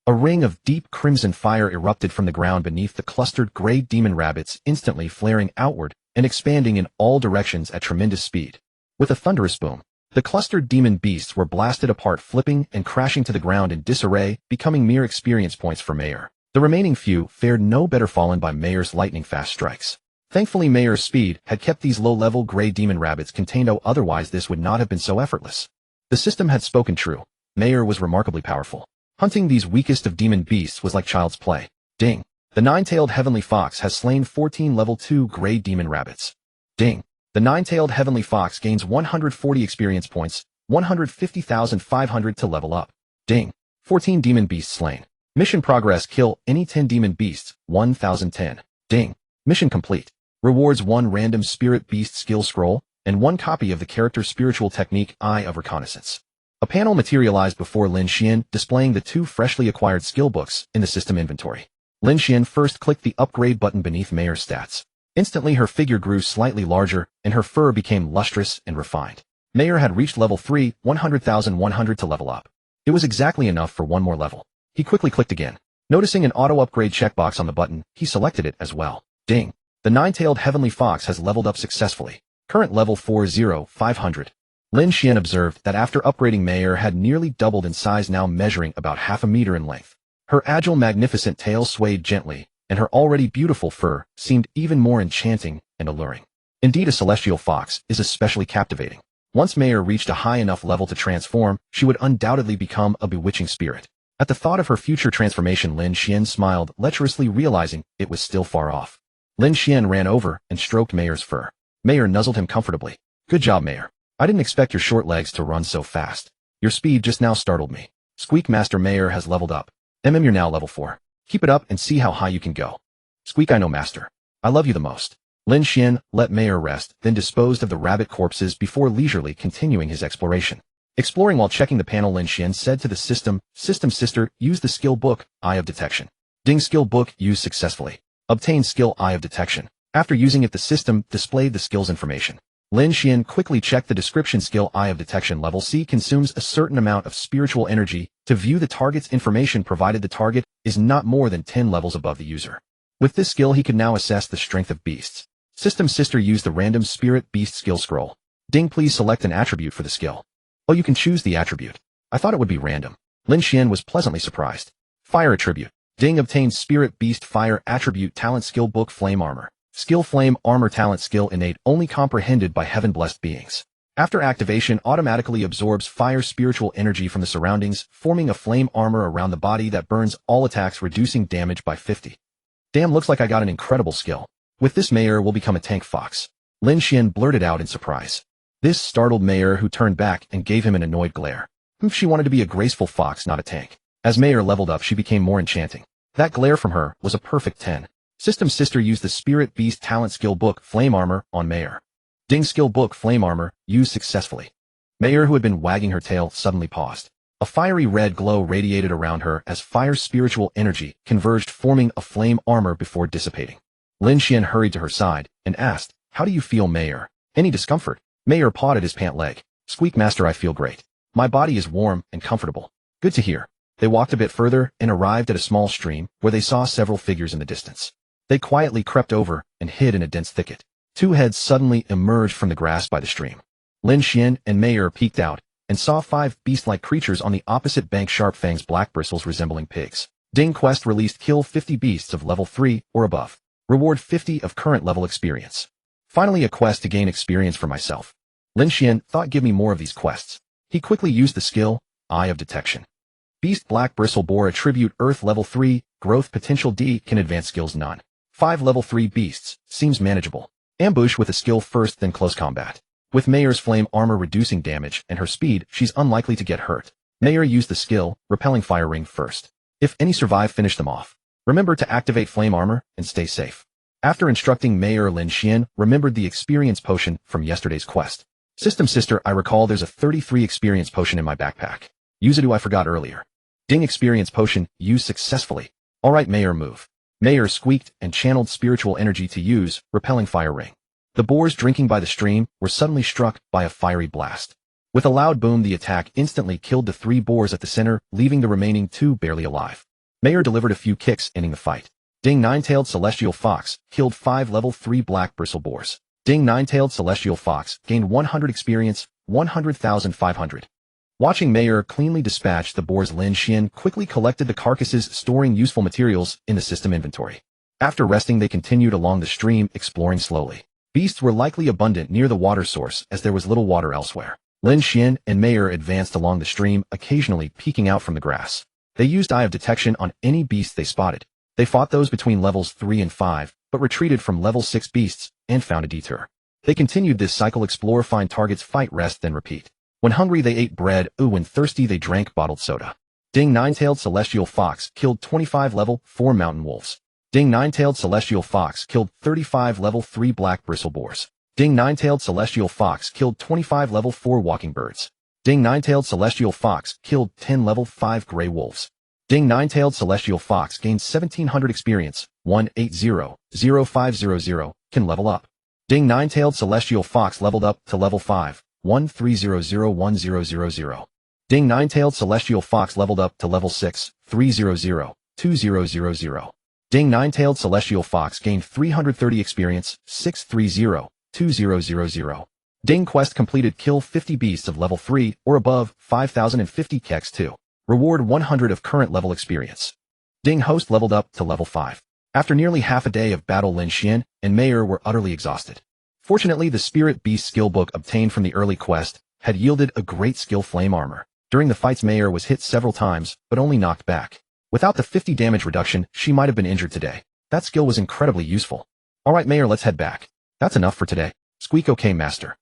A ring of deep crimson fire erupted from the ground beneath the clustered gray demon rabbits, instantly flaring outward and expanding in all directions at tremendous speed. With a thunderous boom, the clustered demon beasts were blasted apart, flipping and crashing to the ground in disarray, becoming mere experience points for Mayer. The remaining few fared no better, fallen by Mayer's lightning-fast strikes. Thankfully, Mayer's speed had kept these low-level gray demon rabbits contained, otherwise this would not have been so effortless. The system had spoken true. Mayer was remarkably powerful. Hunting these weakest of demon beasts was like child's play. Ding! The 9-tailed heavenly fox has slain 14 level 2 gray demon rabbits. Ding! The 9-tailed heavenly fox gains 140 experience points, 150,500 to level up. Ding! 14 demon beasts slain. Mission progress: kill any 10 demon beasts, 1010. Ding! Mission complete. Rewards: 1 random spirit beast skill scroll, and 1 copy of the character's spiritual technique, Eye of Reconnaissance. A panel materialized before Lin Xuan, displaying the 2 freshly acquired skill books in the system inventory. Lin Xuan first clicked the upgrade button beneath Mayer's stats. Instantly her figure grew slightly larger, and her fur became lustrous and refined. Mayer had reached level 3, 100,100 to level up. It was exactly enough for one more level. He quickly clicked again. Noticing an auto-upgrade checkbox on the button, he selected it as well. Ding! The nine-tailed heavenly fox has leveled up successfully. Current level 40,500. Lin Xuan observed that after upgrading Mayer had nearly doubled in size, now measuring about half a meter in length. Her agile, magnificent tail swayed gently, and her already beautiful fur seemed even more enchanting and alluring. Indeed, a celestial fox is especially captivating. Once Mayer reached a high enough level to transform, she would undoubtedly become a bewitching spirit. At the thought of her future transformation, Lin Xuan smiled lecherously, realizing it was still far off. Lin Xuan ran over and stroked Mayer's fur. Mayer nuzzled him comfortably. Good job, Mayer. I didn't expect your short legs to run so fast. Your speed just now startled me. Squeak, Master Mayer has leveled up. You're now level 4. Keep it up and see how high you can go. Squeak, I know, Master. I love you the most. Lin Xuan let Mayer rest, then disposed of the rabbit corpses before leisurely continuing his exploration. Exploring while checking the panel, Lin Xuan said to the system sister, use the skill book, Eye of Detection. Ding, skill book used successfully. Obtain skill Eye of Detection. After using it, the system displayed the skill's information. Lin Xuan quickly checked the description. Skill Eye of Detection level C consumes a certain amount of spiritual energy to view the target's information, provided the target is not more than 10 levels above the user. With this skill, he could now assess the strength of beasts. System sister used the random spirit beast skill scroll. Ding, please select an attribute for the skill. Oh, you can choose the attribute. I thought it would be random. Lin Xuan was pleasantly surprised. Fire attribute. Ding, obtained spirit beast fire attribute talent skill book flame armor. Skill flame armor talent skill innate, only comprehended by heaven-blessed beings. After activation, automatically absorbs fire spiritual energy from the surroundings, forming a flame armor around the body that burns all attacks, reducing damage by 50. Damn, looks like I got an incredible skill. With this, Mayer will become a tank fox. Lin Xuan blurted out in surprise. This startled Mayer, who turned back and gave him an annoyed glare. She wanted to be a graceful fox, not a tank. As Mayer leveled up, she became more enchanting. That glare from her was a perfect 10. System sister used the spirit beast talent skill book flame armor on Mayer. Ding, skill book flame armor used successfully. Mayer, who had been wagging her tail, suddenly paused. A fiery red glow radiated around her as fire spiritual energy converged, forming a flame armor before dissipating. Lin Xuan hurried to her side and asked, how do you feel, Mayer? Any discomfort? Mayer pawed at his pant leg. Squeak, Master, I feel great. My body is warm and comfortable. Good to hear. They walked a bit further and arrived at a small stream where they saw several figures in the distance. They quietly crept over and hid in a dense thicket. Two heads suddenly emerged from the grass by the stream. Lin Xuan and Mayer peeked out and saw 5 beast-like creatures on the opposite bank, sharp fangs, black bristles resembling pigs. Ding, quest released, kill 50 beasts of level 3 or above. Reward 50 of current level experience. Finally, a quest to gain experience for myself. Lin Xuan thought, give me more of these quests. He quickly used the skill, Eye of Detection. Beast, black bristle boar attribute earth level 3, growth potential D, can advance skills none. 5 level 3 beasts, seems manageable. Ambush with a skill first, then close combat. With Mayer's flame armor reducing damage and her speed, she's unlikely to get hurt. Mayer used the skill, repelling fire ring first. If any survive, finish them off. Remember to activate flame armor and stay safe. After instructing Mayer, Lin Xuan remembered the experience potion from yesterday's quest. System sister, I recall there's a 33 experience potion in my backpack. Use it, I forgot earlier. Ding, experience potion used successfully. Alright, Mayer, move. Mayer squeaked and channeled spiritual energy to use repelling fire ring. The boars drinking by the stream were suddenly struck by a fiery blast. With a loud boom, the attack instantly killed the 3 boars at the center, leaving the remaining 2 barely alive. Mayer delivered a few kicks, ending the fight. Ding, nine-tailed celestial fox killed 5 level 3 black bristle boars. Ding, nine-tailed celestial fox gained 100 experience, 100,500. Watching Mayer cleanly dispatch the boars, Lin Xuan quickly collected the carcasses, storing useful materials in the system inventory. After resting, they continued along the stream, exploring slowly. Beasts were likely abundant near the water source, as there was little water elsewhere. Lin Xuan and Mayer advanced along the stream, occasionally peeking out from the grass. They used Eye of Detection on any beasts they spotted. They fought those between levels 3 and 5, but retreated from level 6 beasts and found a detour. They continued this cycle: explore, find targets, fight, rest, then repeat. When hungry, they ate bread. When thirsty, they drank bottled soda. Ding, nine-tailed celestial fox killed 25 level 4 mountain wolves. Ding, nine-tailed celestial fox killed 35 level 3 black bristle boars. Ding, nine-tailed celestial fox killed 25 level 4 walking birds. Ding, nine-tailed celestial fox killed 10 level 5 gray wolves. Ding, nine-tailed celestial fox gains 1700 experience, 1800500, can level up. Ding, nine-tailed celestial fox leveled up to level 5, 13001000. Ding, nine-tailed celestial fox leveled up to level 6, 3002000. Ding, nine-tailed celestial fox gained 330 experience, 6302000. Ding, quest completed, kill 50 beasts of level 3 or above, 5050 keks 2. Reward 100 of current level experience. Ding, host leveled up to level 5. After nearly half a day of battle, Lin Xuan and Mayer were utterly exhausted. Fortunately, the Spirit Beast skill book obtained from the early quest had yielded a great skill flame armor. During the fights, Mayer was hit several times, but only knocked back. Without the 50 damage reduction, she might have been injured today. That skill was incredibly useful. Alright Mayer, let's head back. That's enough for today. Squeak. Okay, master.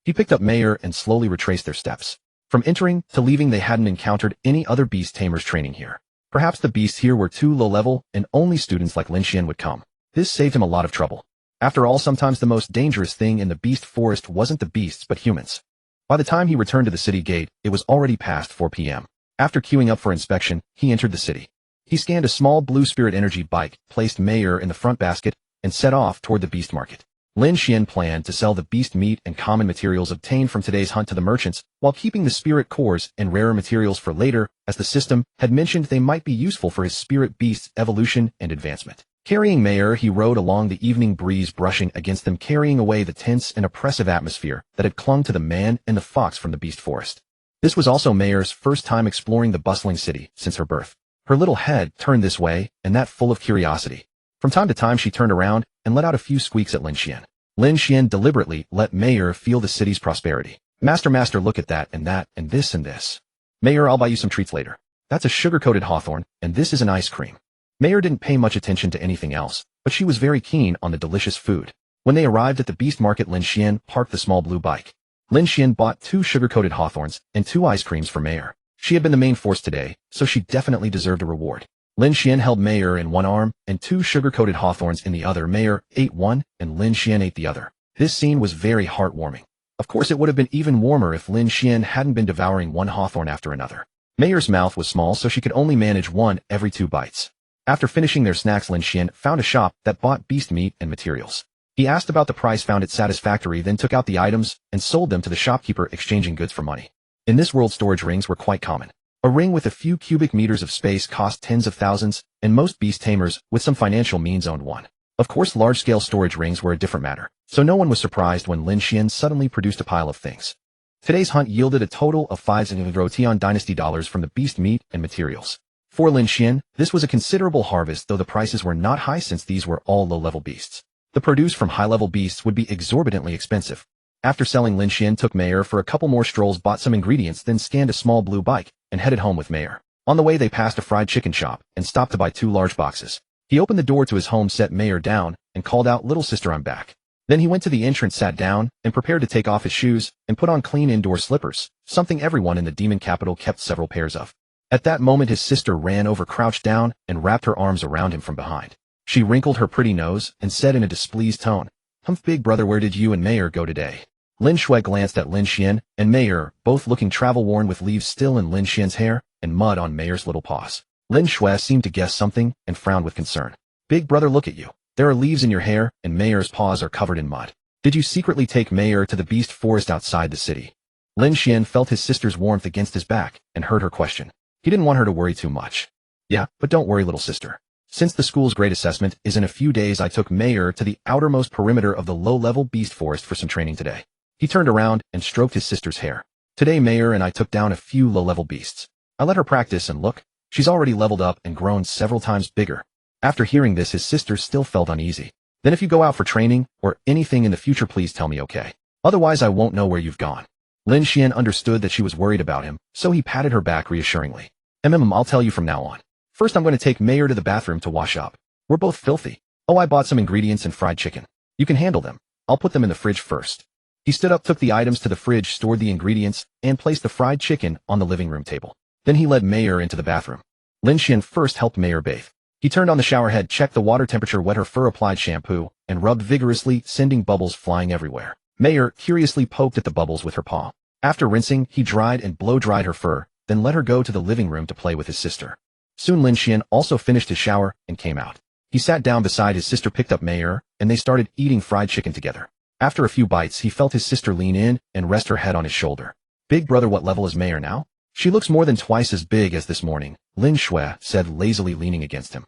He picked up Mayer and slowly retraced their steps. From entering to leaving, they hadn't encountered any other beast tamers training here. Perhaps the beasts here were too low level and only students like Lin Xuan would come. This saved him a lot of trouble. After all, sometimes the most dangerous thing in the beast forest wasn't the beasts but humans. By the time he returned to the city gate, it was already past 4 p.m. After queuing up for inspection, he entered the city. He scanned a small blue spirit energy bike, placed Mayer in the front basket, and set off toward the beast market. Lin Xuan planned to sell the beast meat and common materials obtained from today's hunt to the merchants, while keeping the spirit cores and rarer materials for later, as the system had mentioned they might be useful for his spirit beast's evolution and advancement. Carrying Mayer, he rode along the evening breeze, brushing against them, carrying away the tense and oppressive atmosphere that had clung to the man and the fox from the beast forest. This was also Mayer's first time exploring the bustling city since her birth. Her little head turned this way and that, full of curiosity. From time to time she turned around and let out a few squeaks at Lin Xuan. Lin Xuan deliberately let Mayer feel the city's prosperity. Master, look at that, and this and this. Mayer, I'll buy you some treats later. That's a sugar-coated hawthorn, and this is an ice cream. Mayer didn't pay much attention to anything else, but she was very keen on the delicious food. When they arrived at the beast market, Lin Xuan parked the small blue bike. Lin Xuan bought 2 sugar-coated hawthorns and 2 ice creams for Mayer. She had been the main force today, so she definitely deserved a reward. Lin Xuan held Mayer in one arm and 2 sugar-coated hawthorns in the other. Mayer ate one and Lin Xuan ate the other. This scene was very heartwarming. Of course, it would have been even warmer if Lin Xuan hadn't been devouring one hawthorn after another. Mayer's mouth was small, so she could only manage one every 2 bites. After finishing their snacks, Lin Xuan found a shop that bought beast meat and materials. He asked about the price, found it satisfactory, then took out the items and sold them to the shopkeeper, exchanging goods for money. In this world, storage rings were quite common. A ring with a few cubic meters of space cost tens of thousands, and most beast tamers with some financial means owned one. Of course, large-scale storage rings were a different matter, so no one was surprised when Lin Xuan suddenly produced a pile of things. Today's hunt yielded a total of 5 Rotian Dynasty dollars from the beast meat and materials. For Lin Xuan, this was a considerable harvest, though the prices were not high since these were all low-level beasts. The produce from high-level beasts would be exorbitantly expensive. After selling, Lin Xuan took Mayer for a couple more strolls, bought some ingredients, then scanned a small blue bike and headed home with Mayer. On the way, they passed a fried chicken shop and stopped to buy 2 large boxes. He opened the door to his home, set Mayer down, and called out, "Little sister, I'm back." Then he went to the entrance, sat down, and prepared to take off his shoes and put on clean indoor slippers, something everyone in the demon capital kept several pairs of. At that moment, his sister ran over, crouched down, and wrapped her arms around him from behind. She wrinkled her pretty nose and said in a displeased tone, "Humph, big brother, where did you and Mayer go today?" Lin Xuan glanced at Lin Xuan and Mayer, both looking travel-worn, with leaves still in Lin Xuan's hair and mud on Mayer's little paws. Lin Xuan seemed to guess something and frowned with concern. "Big brother, look at you. There are leaves in your hair, and Mayer's paws are covered in mud. Did you secretly take Mayer to the beast forest outside the city?" Lin Xuan felt his sister's warmth against his back and heard her question. He didn't want her to worry too much. "Yeah, but don't worry, little sister. Since the school's grade assessment is in a few days, I took Mayer to the outermost perimeter of the low-level beast forest for some training today." He turned around and stroked his sister's hair. "Today, Mayer and I took down a few low-level beasts. I let her practice, and look, she's already leveled up and grown several times bigger." After hearing this, his sister still felt uneasy. "Then if you go out for training or anything in the future, please tell me, okay? Otherwise, I won't know where you've gone." Lin Xuan understood that she was worried about him, so he patted her back reassuringly. I'll tell you from now on. First, I'm going to take Mayer to the bathroom to wash up. We're both filthy. Oh, I bought some ingredients and fried chicken. You can handle them. I'll put them in the fridge first." He stood up, took the items to the fridge, stored the ingredients, and placed the fried chicken on the living room table. Then he led Mayer into the bathroom. Lin Xuan first helped Mayer bathe. He turned on the shower head, checked the water temperature, wet her fur, applied shampoo, and rubbed vigorously, sending bubbles flying everywhere. Mayor curiously poked at the bubbles with her paw. After rinsing, he dried and blow-dried her fur, then let her go to the living room to play with his sister. Soon Lin Xuan also finished his shower and came out. He sat down beside his sister, picked up Mayor, and they started eating fried chicken together. After a few bites, he felt his sister lean in and rest her head on his shoulder. Big brother, what level is Mayor now? She looks more than twice as big as this morning, Lin Xuan said, lazily leaning against him.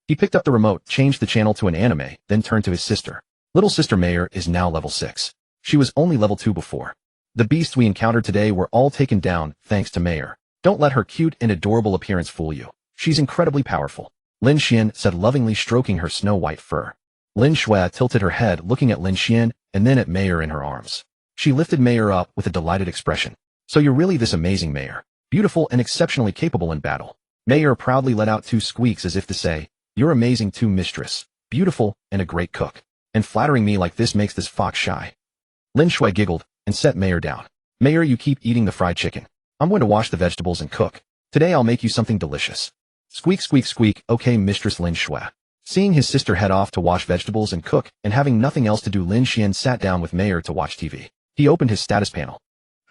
He picked up the remote, changed the channel to an anime, then turned to his sister. Little sister Mayor is now level 6. She was only level 2 before. The beasts we encountered today were all taken down, thanks to Mayor. Don't let her cute and adorable appearance fool you. She's incredibly powerful, Lin Xuan said, lovingly stroking her snow-white fur. Lin Xuan tilted her head, looking at Lin Xuan and then at Mayor in her arms. She lifted Mayor up with a delighted expression. So you're really this amazing Mayor. Beautiful and exceptionally capable in battle. Mayor proudly let out 2 squeaks as if to say, you're amazing too, mistress. Beautiful and a great cook. And flattering me like this makes this fox shy. Lin Xuan giggled and set Mayor down. Mayor, you keep eating the fried chicken. I'm going to wash the vegetables and cook. Today I'll make you something delicious. Squeak, squeak, squeak. Okay, mistress. Lin Xuan. Seeing his sister head off to wash vegetables and cook, and having nothing else to do, Lin Xuan sat down with Mayor to watch TV. He opened his status panel.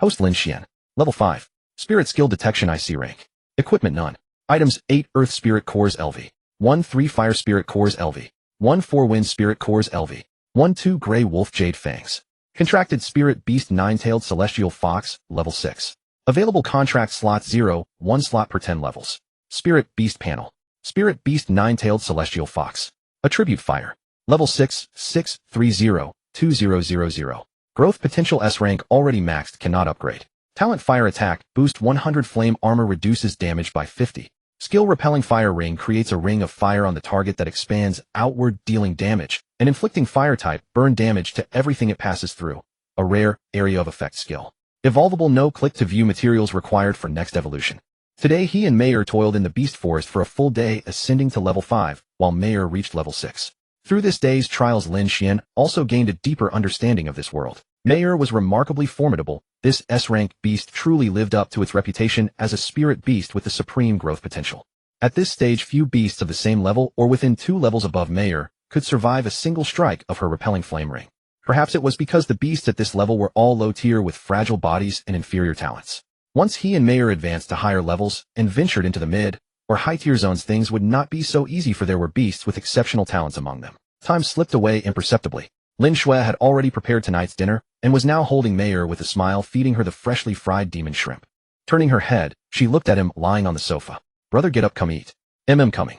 Host Lin Xuan. Level 5. Spirit skill detection IC rank. Equipment none. Items 8 Earth Spirit Cores LV. 1 3 Fire Spirit Cores LV. 1 4 Wind Spirit Cores LV. 1 2 Grey Wolf Jade Fangs. Contracted Spirit Beast Nine-Tailed Celestial Fox, level 6. Available contract slot 0, 1 slot per 10 levels. Spirit Beast Panel. Spirit Beast Nine-Tailed Celestial Fox. Attribute Fire. Level 6, 6, 3 0, 2 0 0 0. Growth Potential S rank already maxed, cannot upgrade. Talent Fire Attack, boost 100 Flame Armor, reduces damage by 50. Skill Repelling Fire Ring creates a ring of fire on the target that expands outward, dealing damage, and inflicting fire type burn damage to everything it passes through. A rare area of effect skill. Evolvable, no click to view materials required for next evolution. Today he and Mayor toiled in the Beast Forest for a full day, ascending to level 5, while Mayor reached level 6. Through this day's trials, Lin Xuan also gained a deeper understanding of this world. Mayor was remarkably formidable. This S-rank beast truly lived up to its reputation as a spirit beast with the supreme growth potential. At this stage, few beasts of the same level or within 2 levels above Mayor could survive a single strike of her repelling flame ring. Perhaps it was because the beasts at this level were all low tier with fragile bodies and inferior talents. Once he and Mayor advanced to higher levels and ventured into the mid or high tier zones, things would not be so easy, for there were beasts with exceptional talents among them. Time slipped away imperceptibly. Lin Xuan had already prepared tonight's dinner and was now holding Mayor with a smile, feeding her the freshly fried demon shrimp. Turning her head, she looked at him lying on the sofa. Brother, get up, come eat. Coming.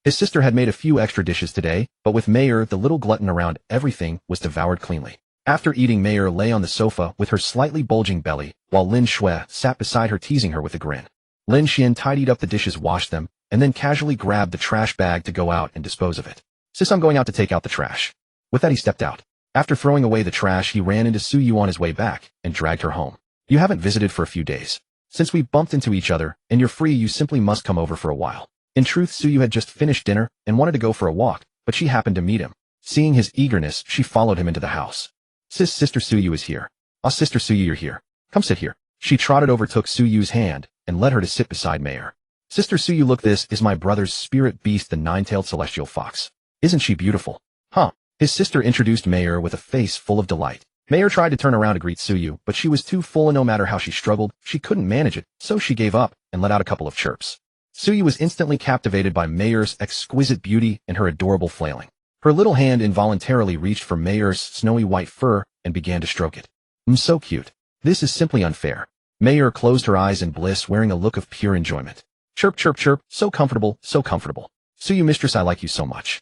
His sister had made a few extra dishes today, but with Mayor, the little glutton around, everything was devoured cleanly. After eating, Mayor lay on the sofa with her slightly bulging belly, while Lin Xuan sat beside her, teasing her with a grin. Lin Xuan tidied up the dishes, washed them, and then casually grabbed the trash bag to go out and dispose of it. Sis, I'm going out to take out the trash. With that, he stepped out. After throwing away the trash, he ran into Suyu on his way back and dragged her home. You haven't visited for a few days. Since we bumped into each other and you're free, you simply must come over for a while. In truth, Suyu had just finished dinner and wanted to go for a walk, but she happened to meet him. Seeing his eagerness, she followed him into the house. Sister Suyu is here. Ah, Sister Suyu, you're here. Come sit here. She trotted over, took Suyu's hand, and led her to sit beside Mayor. Sister Suyu, look, this is my brother's spirit beast, the nine-tailed celestial fox. Isn't she beautiful? Huh? His sister introduced Mayor with a face full of delight. Mayor tried to turn around to greet Suyu, but she was too full, and no matter how she struggled, she couldn't manage it, so she gave up and let out a couple of chirps. Suyu was instantly captivated by Mayor's exquisite beauty and her adorable flailing. Her little hand involuntarily reached for Mayor's snowy white fur and began to stroke it. So cute. This is simply unfair. Mayor closed her eyes in bliss, wearing a look of pure enjoyment. Chirp, chirp, chirp, so comfortable, so comfortable. Suyu, mistress, I like you so much.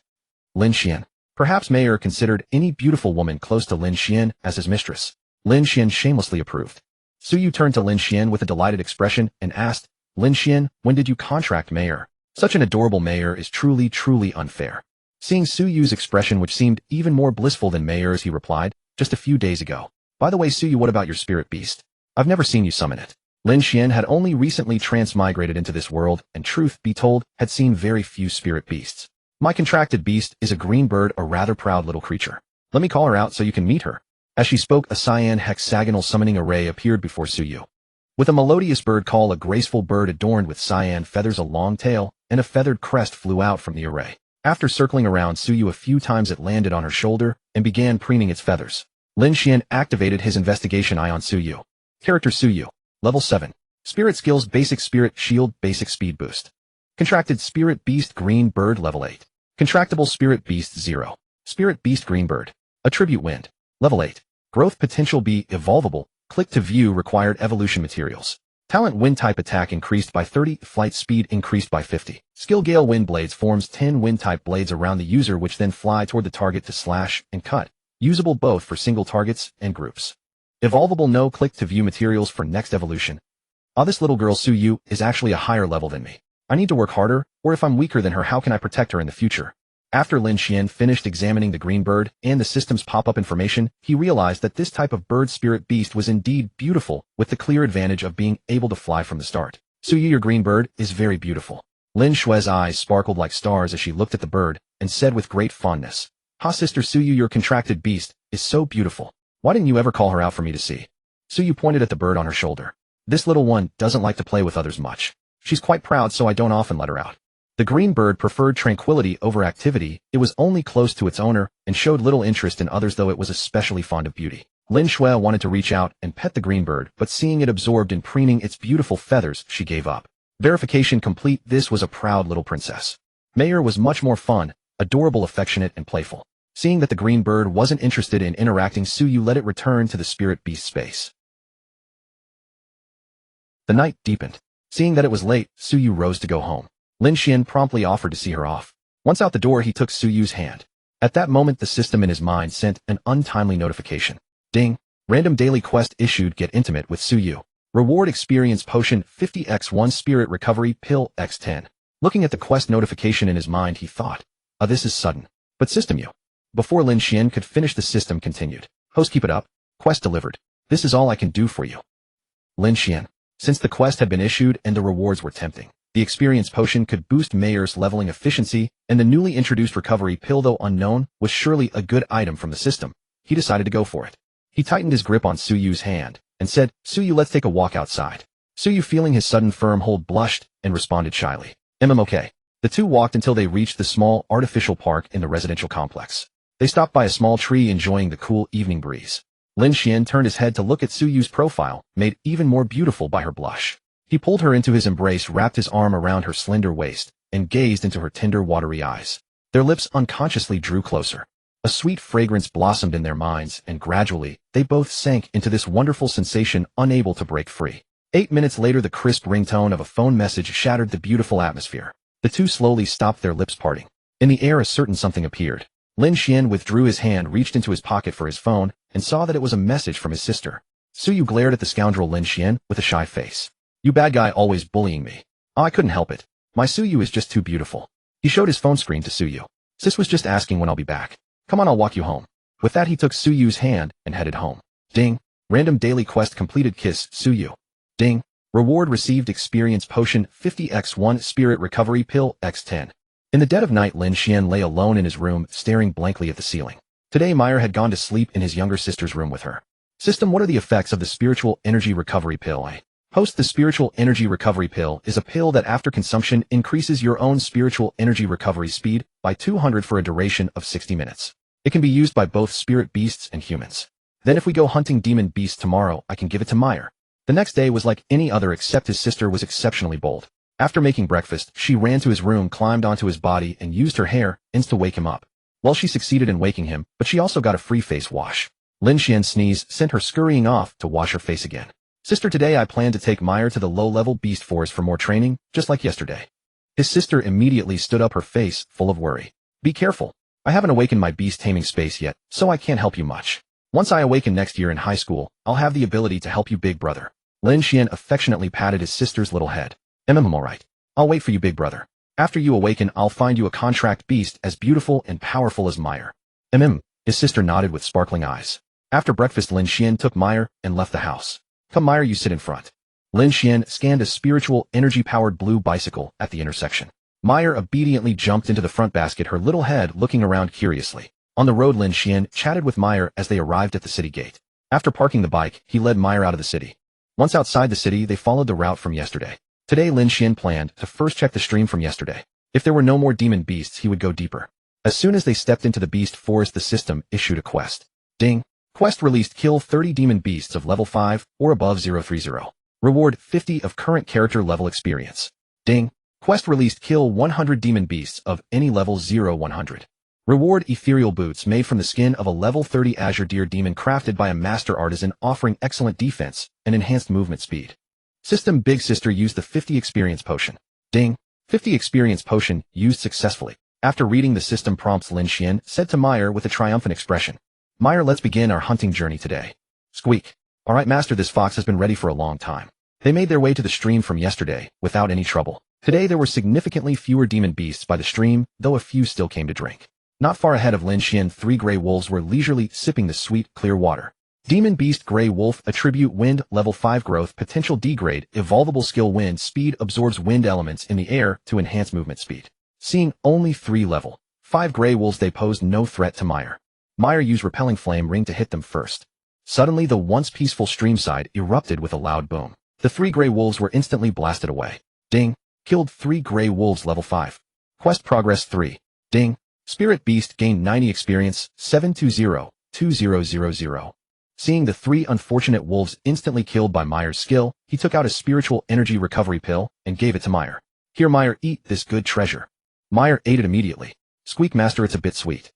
Lin Xuan. Perhaps Mayor considered any beautiful woman close to Lin Xuan as his mistress. Lin Xuan shamelessly approved. Suyu turned to Lin Xuan with a delighted expression and asked, Lin Xuan, when did you contract Mayor? Such an adorable Mayor is truly, truly unfair. Seeing Suyu's expression, which seemed even more blissful than Mayor's, he replied, just a few days ago. By the way, Suyu, what about your spirit beast? I've never seen you summon it. Lin Xuan had only recently transmigrated into this world, and truth be told, had seen very few spirit beasts. My contracted beast is a green bird, a rather proud little creature. Let me call her out so you can meet her. As she spoke, a cyan hexagonal summoning array appeared before Suyu. With a melodious bird call, a graceful bird adorned with cyan feathers, a long tail, and a feathered crest flew out from the array. After circling around Suyu a few times, it landed on her shoulder and began preening its feathers. Lin Xuan activated his investigation eye on Suyu. Character Suyu. Level 7. Spirit Skills Basic Spirit Shield Basic Speed Boost. Contracted Spirit Beast Green Bird Level 8. Contractable Spirit Beast 0. Spirit Beast Green Bird. Attribute Wind. Level 8. Growth Potential B Evolvable. Click to view required evolution materials. Talent Wind Type Attack increased by 30, Flight Speed increased by 50. Skill Gale Wind Blades forms 10 Wind Type blades around the user which then fly toward the target to slash and cut. Usable both for single targets and groups. Evolvable No Click to view materials for next evolution. This little girl Suyu is actually a higher level than me. I need to work harder, or if I'm weaker than her, how can I protect her in the future? After Lin Xuan finished examining the green bird and the system's pop-up information, he realized that this type of bird spirit beast was indeed beautiful, with the clear advantage of being able to fly from the start. Suyu, your green bird is very beautiful. Lin Xuan's eyes sparkled like stars as she looked at the bird, and said with great fondness, "Ha, sister Suyu, your contracted beast is so beautiful. Why didn't you ever call her out for me to see?" Suyu pointed at the bird on her shoulder. "This little one doesn't like to play with others much. She's quite proud, so I don't often let her out." The green bird preferred tranquility over activity. It was only close to its owner and showed little interest in others, though it was especially fond of beauty. Lin Xuan wanted to reach out and pet the green bird, but seeing it absorbed in preening its beautiful feathers, she gave up. Verification complete. This was a proud little princess. Mayor was much more fun, adorable, affectionate, and playful. Seeing that the green bird wasn't interested in interacting, Suyu let it return to the spirit beast space. The night deepened. Seeing that it was late, Suyu rose to go home. Lin Xuan promptly offered to see her off. Once out the door, he took Suyu's hand. At that moment, the system in his mind sent an untimely notification. Ding! Random daily quest issued. Get intimate with Suyu. Reward experience potion 50x1 spirit recovery pill x10. Looking at the quest notification in his mind, he thought, this is sudden. But system you. Before Lin Xuan could finish, the system continued. Host, keep it up. Quest delivered. This is all I can do for you. Lin Xuan. Since the quest had been issued and the rewards were tempting, the experience potion could boost Mayor's leveling efficiency, and the newly introduced recovery pill, though unknown, was surely a good item from the system. He decided to go for it. He tightened his grip on Suyu's hand and said, "Suyu, let's take a walk outside." Suyu, feeling his sudden firm hold, blushed and responded shyly, "Okay." The two walked until they reached the small artificial park in the residential complex. They stopped by a small tree, enjoying the cool evening breeze. Lin Xuan turned his head to look at Suyu's profile, made even more beautiful by her blush. He pulled her into his embrace, wrapped his arm around her slender waist, and gazed into her tender, watery eyes. Their lips unconsciously drew closer. A sweet fragrance blossomed in their minds, and gradually, they both sank into this wonderful sensation, unable to break free. 8 minutes later, the crisp ringtone of a phone message shattered the beautiful atmosphere. The two slowly stopped, their lips parting. In the air, a certain something appeared. Lin Xuan withdrew his hand, reached into his pocket for his phone, and saw that it was a message from his sister. Suyu glared at the scoundrel Lin Xuan with a shy face. "You bad guy, always bullying me." I couldn't help it. My Suyu is just too beautiful." He showed his phone screen to Suyu. "Sis was just asking when I'll be back. Come on, I'll walk you home." With that, he took Suyu's hand and headed home. Ding! Random daily quest completed. Kiss Suyu. Ding! Reward received experience potion 50x1 spirit recovery pill x10. In the dead of night, Lin Xuan lay alone in his room, staring blankly at the ceiling. Today, Meyer had gone to sleep in his younger sister's room with her. System, what are the effects of the spiritual energy recovery pill? Host, the spiritual energy recovery pill is a pill that after consumption increases your own spiritual energy recovery speed by 200 for a duration of 60 minutes. It can be used by both spirit beasts and humans. Then if we go hunting demon beasts tomorrow, I can give it to Meyer. The next day was like any other, except his sister was exceptionally bold. After making breakfast, she ran to his room, climbed onto his body, and used her hair to wake him up. Well, she succeeded in waking him, but she also got a free face wash. Lin Xuan's sneeze sent her scurrying off to wash her face again. Sister, today I plan to take Meyer to the low-level beast forest for more training, just like yesterday. His sister immediately stood up, her face full of worry. Be careful. I haven't awakened my beast-taming space yet, so I can't help you much. Once I awaken next year in high school, I'll have the ability to help you, big brother. Lin Xuan affectionately patted his sister's little head. Alright. I'll wait for you, big brother. After you awaken, I'll find you a contract beast as beautiful and powerful as Meyer. His sister nodded with sparkling eyes. After breakfast, Lin Xuan took Meyer and left the house. Come, Meyer, you sit in front. Lin Xuan scanned a spiritual energy-powered blue bicycle at the intersection. Meyer obediently jumped into the front basket, her little head looking around curiously. On the road, Lin Xuan chatted with Meyer as they arrived at the city gate. After parking the bike, he led Meyer out of the city. Once outside the city, they followed the route from yesterday. Today, Lin Xuan planned to first check the stream from yesterday. If there were no more demon beasts, he would go deeper. As soon as they stepped into the beast forest, the system issued a quest. Ding. Quest released: kill 30 demon beasts of level 5 or above 030. Reward 50 of current character level experience. Ding. Quest released: kill 100 demon beasts of any level 0-100. Reward ethereal boots made from the skin of a level 30 azure deer demon crafted by a master artisan, offering excellent defense and enhanced movement speed. System: Big Sister used the 50 experience potion. Ding. 50 experience potion used successfully. After reading the system prompts, Lin Xuan said to Meyer with a triumphant expression, "Meyer, let's begin our hunting journey today." Squeak. "All right, master, this fox has been ready for a long time." They made their way to the stream from yesterday without any trouble. Today there were significantly fewer demon beasts by the stream, though a few still came to drink. Not far ahead of Lin Xuan, 3 gray wolves were leisurely sipping the sweet, clear water. Demon Beast Gray Wolf Attribute Wind Level 5 Growth Potential Degrade Evolvable Skill Wind Speed absorbs wind elements in the air to enhance movement speed. Seeing only 3 level 5 gray wolves, they posed no threat to Meyer. Meyer used Repelling Flame Ring to hit them first. Suddenly the once peaceful streamside erupted with a loud boom. The 3 gray wolves were instantly blasted away. Ding. Killed 3 gray wolves level 5. Quest progress 3. Ding. Spirit Beast gained 90 experience 720-2000. Seeing the 3 unfortunate wolves instantly killed by Meyer's skill, he took out a spiritual energy recovery pill and gave it to Meyer. "Here, Meyer, eat this good treasure." Meyer ate it immediately. "Squeak, master, it's a bit sweet."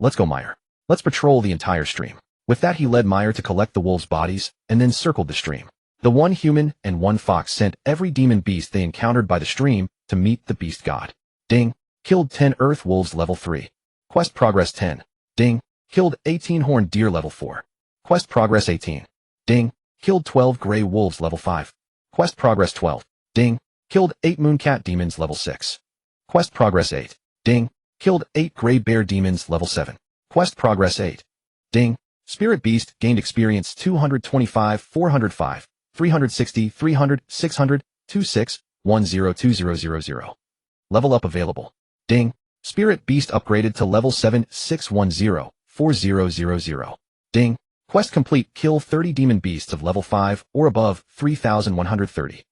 Let's go, Meyer. Let's patrol the entire stream." With that, he led Meyer to collect the wolves' bodies and then circled the stream. The 1 human and 1 fox sent every demon beast they encountered by the stream to meet the beast god. Ding. Killed 10 earth wolves level 3. Quest progress 10. Ding. Killed 18 horned deer level 4. Quest progress 18. Ding. Killed 12 gray wolves level 5. Quest progress 12. Ding. Killed 8 mooncat demons level 6. Quest progress 8. Ding. Killed 8 gray bear demons level 7. Quest progress 8. Ding. Spirit Beast gained experience 225, 405, 360, 300, 600, 26, 102000. Level up available. Ding. Spirit Beast upgraded to level 7, 610, 4000. Ding. Quest complete. Kill 30 demon beasts of level 5 or above 3130.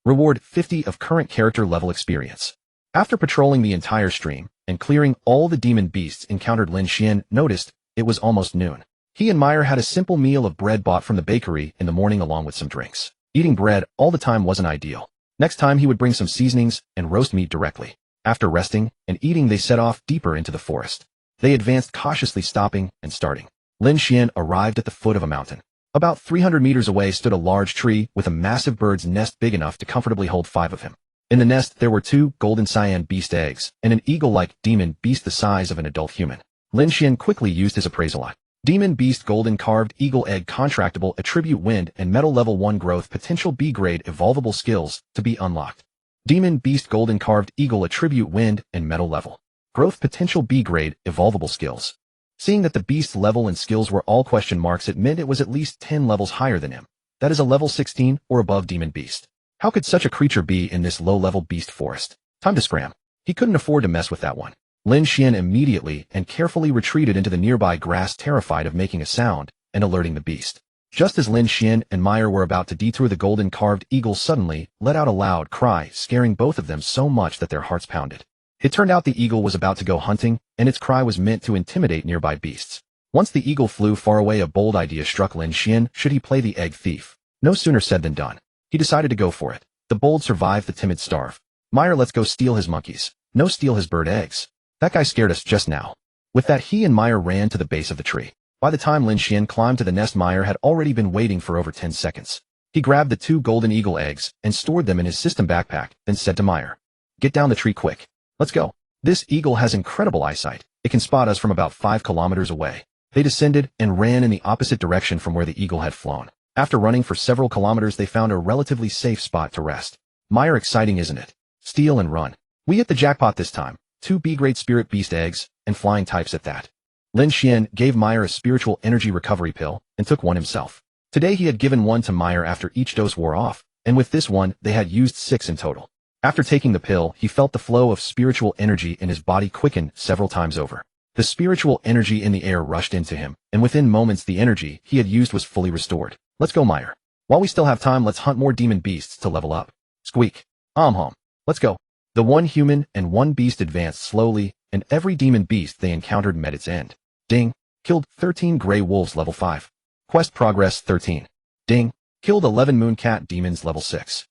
Reward 50 of current character level experience. After patrolling the entire stream and clearing all the demon beasts encountered, Lin Xuan noticed it was almost noon. He and Meyer had a simple meal of bread bought from the bakery in the morning along with some drinks. Eating bread all the time wasn't ideal. Next time he would bring some seasonings and roast meat directly. After resting and eating, they set off deeper into the forest. They advanced cautiously, stopping and starting. Lin Xuan arrived at the foot of a mountain. About 300 meters away stood a large tree with a massive bird's nest big enough to comfortably hold 5 of him. In the nest there were 2 golden cyan beast eggs and an eagle-like demon beast the size of an adult human. Lin Xuan quickly used his appraisal. Demon Beast Golden Carved Eagle Egg Contractable Attribute Wind and Metal Level 1 Growth Potential B Grade Evolvable Skills to be unlocked. Demon Beast Golden Carved Eagle Attribute Wind and Metal Level Growth Potential B Grade Evolvable Skills. Seeing that the beast's level and skills were all question marks, it meant it was at least 10 levels higher than him. That is a level 16 or above demon beast. How could such a creature be in this low-level beast forest? Time to scram. He couldn't afford to mess with that one. Lin Xuan immediately and carefully retreated into the nearby grass, terrified of making a sound and alerting the beast. Just as Lin Xuan and Meyer were about to detour, the golden carved eagle suddenly let out a loud cry, scaring both of them so much that their hearts pounded. It turned out the eagle was about to go hunting, and its cry was meant to intimidate nearby beasts. Once the eagle flew far away, a bold idea struck Lin Xuan. Should he play the egg thief? No sooner said than done. He decided to go for it. The bold survive, the timid starve. Meyer, let's go steal his monkeys. No, steal his bird eggs. That guy scared us just now. With that, he and Meyer ran to the base of the tree. By the time Lin Xuan climbed to the nest, Meyer had already been waiting for over 10 seconds. He grabbed the 2 golden eagle eggs and stored them in his system backpack, then said to Meyer, "Get down the tree quick. Let's go. This eagle has incredible eyesight. It can spot us from about 5 kilometers away." They descended and ran in the opposite direction from where the eagle had flown. After running for several kilometers, they found a relatively safe spot to rest. Meyer, exciting, isn't it? Steal and run. We hit the jackpot this time. 2 B-grade spirit beast eggs, and flying types at that. Lin Xuan gave Meyer a spiritual energy recovery pill and took one himself. Today he had given one to Meyer after each dose wore off, and with this one they had used 6 in total. After taking the pill, he felt the flow of spiritual energy in his body quicken several times over. The spiritual energy in the air rushed into him, and within moments the energy he had used was fully restored. Let's go, Meyer. While we still have time, let's hunt more demon beasts to level up. Squeak. Hom. Let's go. The one human and one beast advanced slowly, and every demon beast they encountered met its end. Ding. Killed 13 gray wolves level 5. Quest progress 13. Ding. Killed 11 mooncat demons level 6.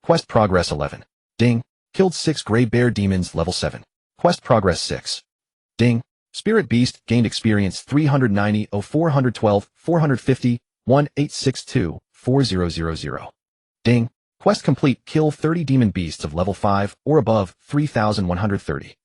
Quest progress 11. Ding. Killed 6 gray bear demons level 7. Quest progress 6. Ding. Spirit beast gained experience 390 412 450 1862 4000. Ding. Quest complete. Kill 30 demon beasts of level 5 or above 3130.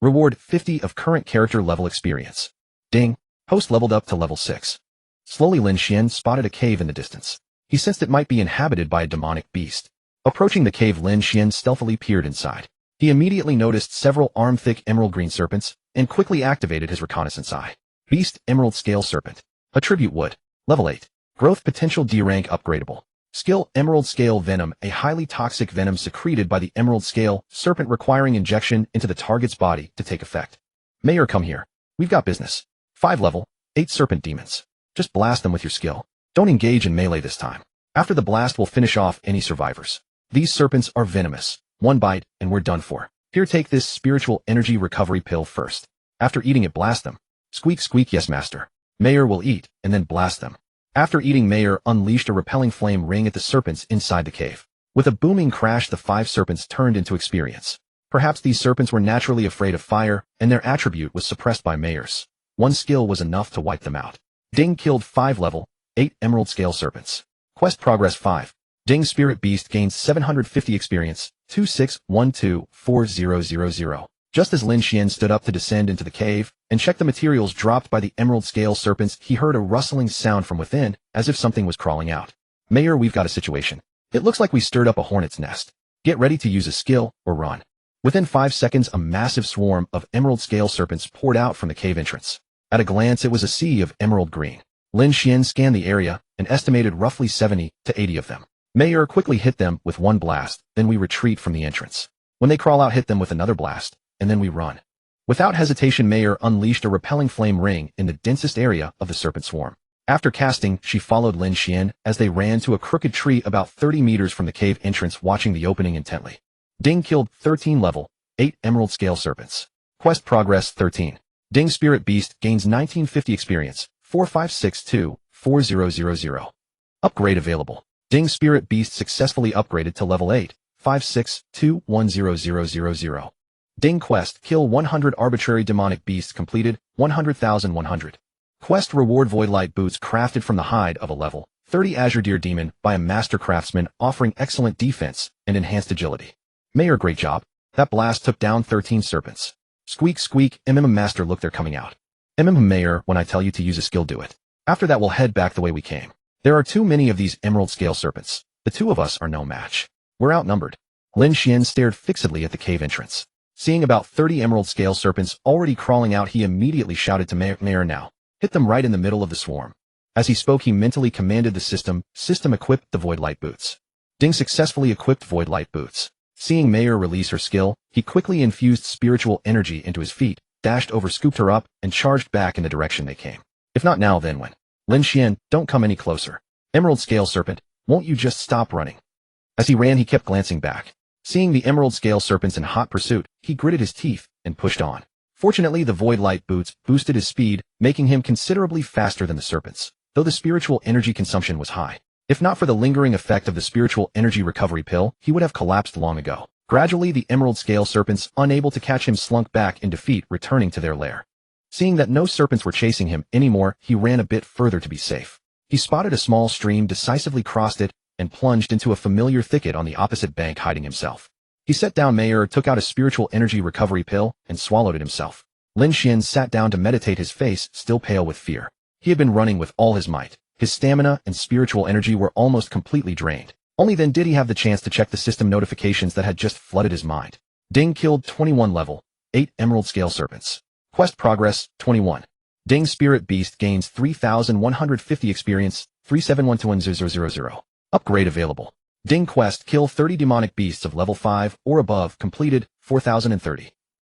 Reward 50 of current character level experience. Ding. Host leveled up to level 6. Slowly Lin Xuan spotted a cave in the distance. He sensed it might be inhabited by a demonic beast. Approaching the cave, Lin Xuan stealthily peered inside. He immediately noticed several arm-thick emerald green serpents and quickly activated his reconnaissance eye. Beast Emerald Scale Serpent. Attribute Wood. Level 8. Growth potential D rank upgradable. Skill Emerald Scale Venom, a highly toxic venom secreted by the Emerald Scale Serpent requiring injection into the target's body to take effect. Mayor, come here. We've got business. 5 level, 8 serpent demons. Just blast them with your skill. Don't engage in melee this time. After the blast will finish off any survivors. These serpents are venomous. One bite, and we're done for. Here, take this spiritual energy recovery pill first. After eating it, blast them. Squeak squeak, yes master. Mayor will eat, and then blast them. After eating, Mayor unleashed a repelling flame ring at the serpents inside the cave. With a booming crash, the 5 serpents turned into experience. Perhaps these serpents were naturally afraid of fire, and their attribute was suppressed by Mayor's. One skill was enough to wipe them out. Ding. Killed 5 level, 8 emerald scale serpents. Quest progress 5. Ding. Spirit beast gains 750 experience, 26124000. Just as Lin Xuan stood up to descend into the cave and check the materials dropped by the emerald scale serpents, he heard a rustling sound from within, as if something was crawling out. Mayor, we've got a situation. It looks like we stirred up a hornet's nest. Get ready to use a skill or run. Within 5 seconds, a massive swarm of emerald scale serpents poured out from the cave entrance. At a glance, it was a sea of emerald green. Lin Xuan scanned the area and estimated roughly 70 to 80 of them. Mayor quickly hit them with one blast, then we retreat from the entrance. When they crawl out, hit them with another blast, and then we run. Without hesitation, Mayor unleashed a repelling flame ring in the densest area of the serpent swarm. After casting, she followed Lin Xuan as they ran to a crooked tree about 30 meters from the cave entrance, watching the opening intently. Ding. Killed 13 level, 8 emerald scale serpents. Quest progress 13. Ding. Spirit beast gains 1950 experience, 4562 4000. Upgrade available. Ding. Spirit beast successfully upgraded to level 8, 56210000. Ding. Quest kill 100 arbitrary demonic beasts completed, 100,100. Quest reward Voidlight boots crafted from the hide of a level 30 Azure Deer demon by a master craftsman, offering excellent defense and enhanced agility. Mayor, great job. That blast took down 13 serpents. Squeak squeak, Master, look, they're coming out. Mayor, when I tell you to use a skill, do it. After that, we'll head back the way we came. There are too many of these emerald scale serpents. The 2 of us are no match. We're outnumbered. Lin Xuan stared fixedly at the cave entrance. Seeing about 30 emerald scale serpents already crawling out, he immediately shouted to Mayor, now. Hit them right in the middle of the swarm. As he spoke, he mentally commanded the system equipped the Voidlight boots. Ding successfully equipped Voidlight boots. Seeing Mayor release her skill, he quickly infused spiritual energy into his feet, dashed over, scooped her up, and charged back in the direction they came. If not now, then when? Lin Xuan, don't come any closer. Emerald scale serpent, won't you just stop running? As he ran, he kept glancing back. Seeing the emerald scale serpents in hot pursuit, he gritted his teeth and pushed on. Fortunately, the Voidlight boots boosted his speed, making him considerably faster than the serpents, though the spiritual energy consumption was high. If not for the lingering effect of the spiritual energy recovery pill, he would have collapsed long ago. Gradually, the emerald scale serpents, unable to catch him, slunk back in defeat, returning to their lair. Seeing that no serpents were chasing him anymore, he ran a bit further to be safe. He spotted a small stream, decisively crossed it, and plunged into a familiar thicket on the opposite bank, hiding himself. He set down Mayor, took out a spiritual energy recovery pill, and swallowed it himself. Lin Xuan sat down to meditate, his face still pale with fear. He had been running with all his might. His stamina and spiritual energy were almost completely drained. Only then did he have the chance to check the system notifications that had just flooded his mind. Ding. Killed 21 level, 8 emerald scale serpents. Quest progress 21. Ding. Spirit beast gains 3,150 experience, 371210000. Upgrade available. Ding. Quest kill 30 demonic beasts of level 5 or above completed, 4,030.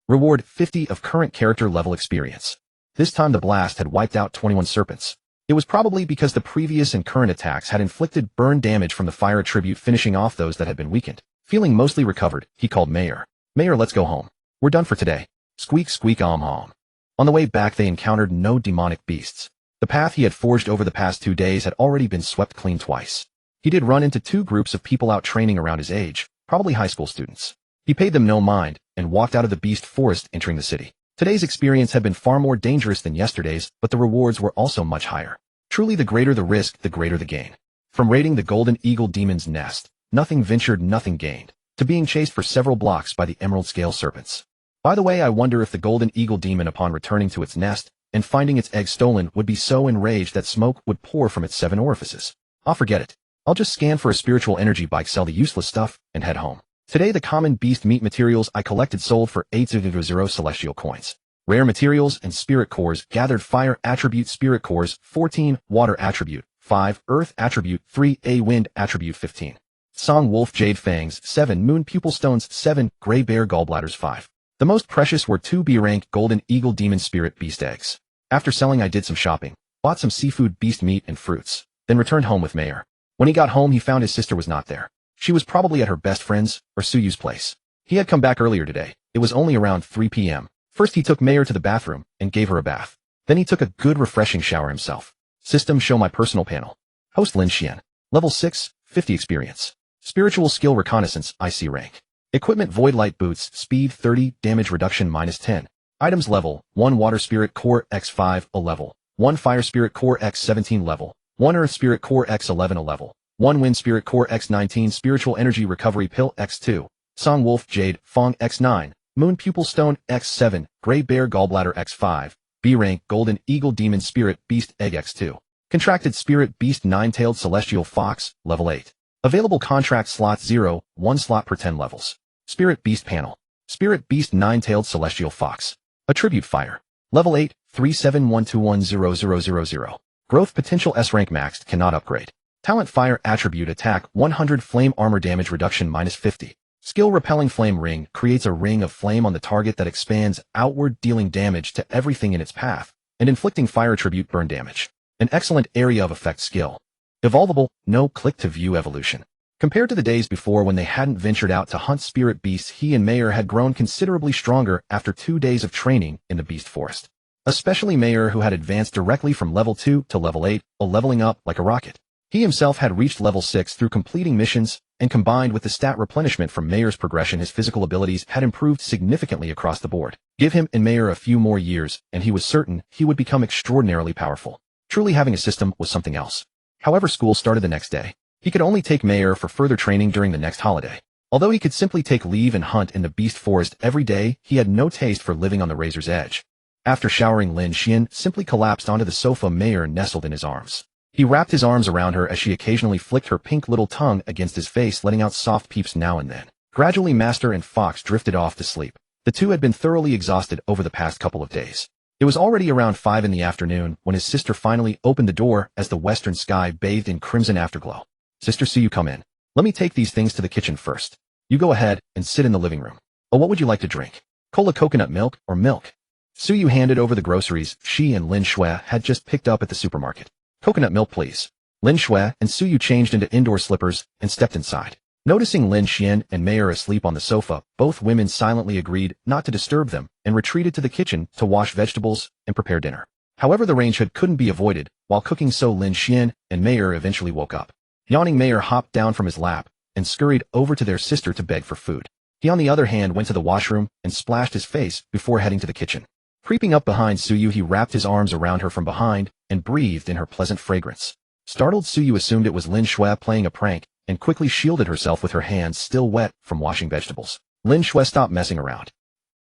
Reward 50 of current character level experience. This time the blast had wiped out 21 serpents. It was probably because the previous and current attacks had inflicted burn damage from the fire attribute, finishing off those that had been weakened. Feeling mostly recovered, he called Mayor. Mayor, let's go home. We're done for today. Squeak squeak hom. On the way back they encountered no demonic beasts. The path he had forged over the past 2 days had already been swept clean twice. He did run into 2 groups of people out training around his age, probably high school students. He paid them no mind, and walked out of the beast forest entering the city. Today's experience had been far more dangerous than yesterday's, but the rewards were also much higher. Truly the greater the risk, the greater the gain. From raiding the Golden Eagle Demon's nest, nothing ventured, nothing gained, to being chased for several blocks by the Emerald Scale Serpents. By the way, I wonder if the Golden Eagle Demon upon returning to its nest and finding its egg stolen would be so enraged that smoke would pour from its 7 orifices. I'll forget it. I'll just scan for a spiritual energy bike, sell the useless stuff, and head home. Today the common beast meat materials I collected sold for 800 celestial coins. Rare materials and spirit cores gathered: fire attribute spirit cores 14, water attribute 5, earth attribute 3, a wind attribute 15. Song wolf jade fangs 7, moon pupil stones 7, gray bear gallbladders 5. The most precious were 2 B-rank golden eagle demon spirit beast eggs. After selling I did some shopping, bought some seafood, beast meat, and fruits, then returned home with Mayor. When he got home he found his sister was not there. She was probably at her best friend's or Suyu's place. He had come back earlier today. It was only around 3 p.m. First he took Mayor to the bathroom and gave her a bath. Then he took a good refreshing shower himself. System show my personal panel. Host Lin Xuan. Level 6, 50 experience. Spiritual skill reconnaissance, IC rank. Equipment void light boots, speed 30, damage reduction -10. Items level, 1 water spirit core x5 a level, 1 fire spirit core x17 level, 1 earth spirit core x11 a level, 1 wind spirit core x19 spiritual energy recovery pill x2, Song wolf jade fong x9, moon pupil stone x7, gray bear gallbladder x5, B rank golden eagle demon spirit beast egg x2. Contracted spirit beast 9-tailed celestial fox, level 8. Available contract slot 0, 1 slot per 10 levels. Spirit beast panel. Spirit beast 9-tailed celestial fox. Attribute fire. Level 8, 3712100000. Growth potential S rank maxed, cannot upgrade. Talent fire attribute attack 100 flame armor damage reduction -50. Skill repelling flame ring creates a ring of flame on the target that expands outward, dealing damage to everything in its path, and inflicting fire attribute burn damage. An excellent area of effect skill. Evolvable, no click to view evolution. Compared to the days before when they hadn't ventured out to hunt spirit beasts, he and Mayor had grown considerably stronger after 2 days of training in the beast forest. Especially Mayor, who had advanced directly from level 2 to level 8, leveling up like a rocket. He himself had reached level 6 through completing missions, and combined with the stat replenishment from Mayor's progression, his physical abilities had improved significantly across the board. Give him and Mayor a few more years, and he was certain he would become extraordinarily powerful. Truly having a system was something else. However, school started the next day. He could only take Mayor for further training during the next holiday. Although he could simply take leave and hunt in the beast forest every day, he had no taste for living on the razor's edge. After showering, Lin Xuan simply collapsed onto the sofa, Mayor nestled in his arms. He wrapped his arms around her as she occasionally flicked her pink little tongue against his face, letting out soft peeps now and then. Gradually Master and Fox drifted off to sleep. The two had been thoroughly exhausted over the past couple of days. It was already around 5 in the afternoon when his sister finally opened the door as the western sky bathed in crimson afterglow. Sister, see you come in. Let me take these things to the kitchen first. You go ahead and sit in the living room. Oh, what would you like to drink? Cola, coconut milk, or milk? Suyu handed over the groceries she and Lin Xuan had just picked up at the supermarket. Coconut milk, please. Lin Xuan and Suyu changed into indoor slippers and stepped inside. Noticing Lin Xuan and Mayor asleep on the sofa, both women silently agreed not to disturb them and retreated to the kitchen to wash vegetables and prepare dinner. However, the range hood couldn't be avoided while cooking, so Lin Xuan and Mayor eventually woke up. Yawning, Mayor hopped down from his lap and scurried over to their sister to beg for food. He, on the other hand, went to the washroom and splashed his face before heading to the kitchen. Creeping up behind Suyu, he wrapped his arms around her from behind and breathed in her pleasant fragrance. Startled, Suyu assumed it was Lin Xuan playing a prank and quickly shielded herself with her hands still wet from washing vegetables. Lin Xuan stopped messing around.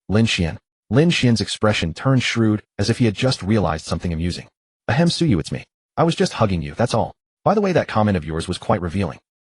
Lin Xuan. Lin Xuan's expression turned shrewd as if he had just realized something amusing. Ahem, Suyu, it's me. I was just hugging you, that's all. By the way, that comment of yours was quite revealing.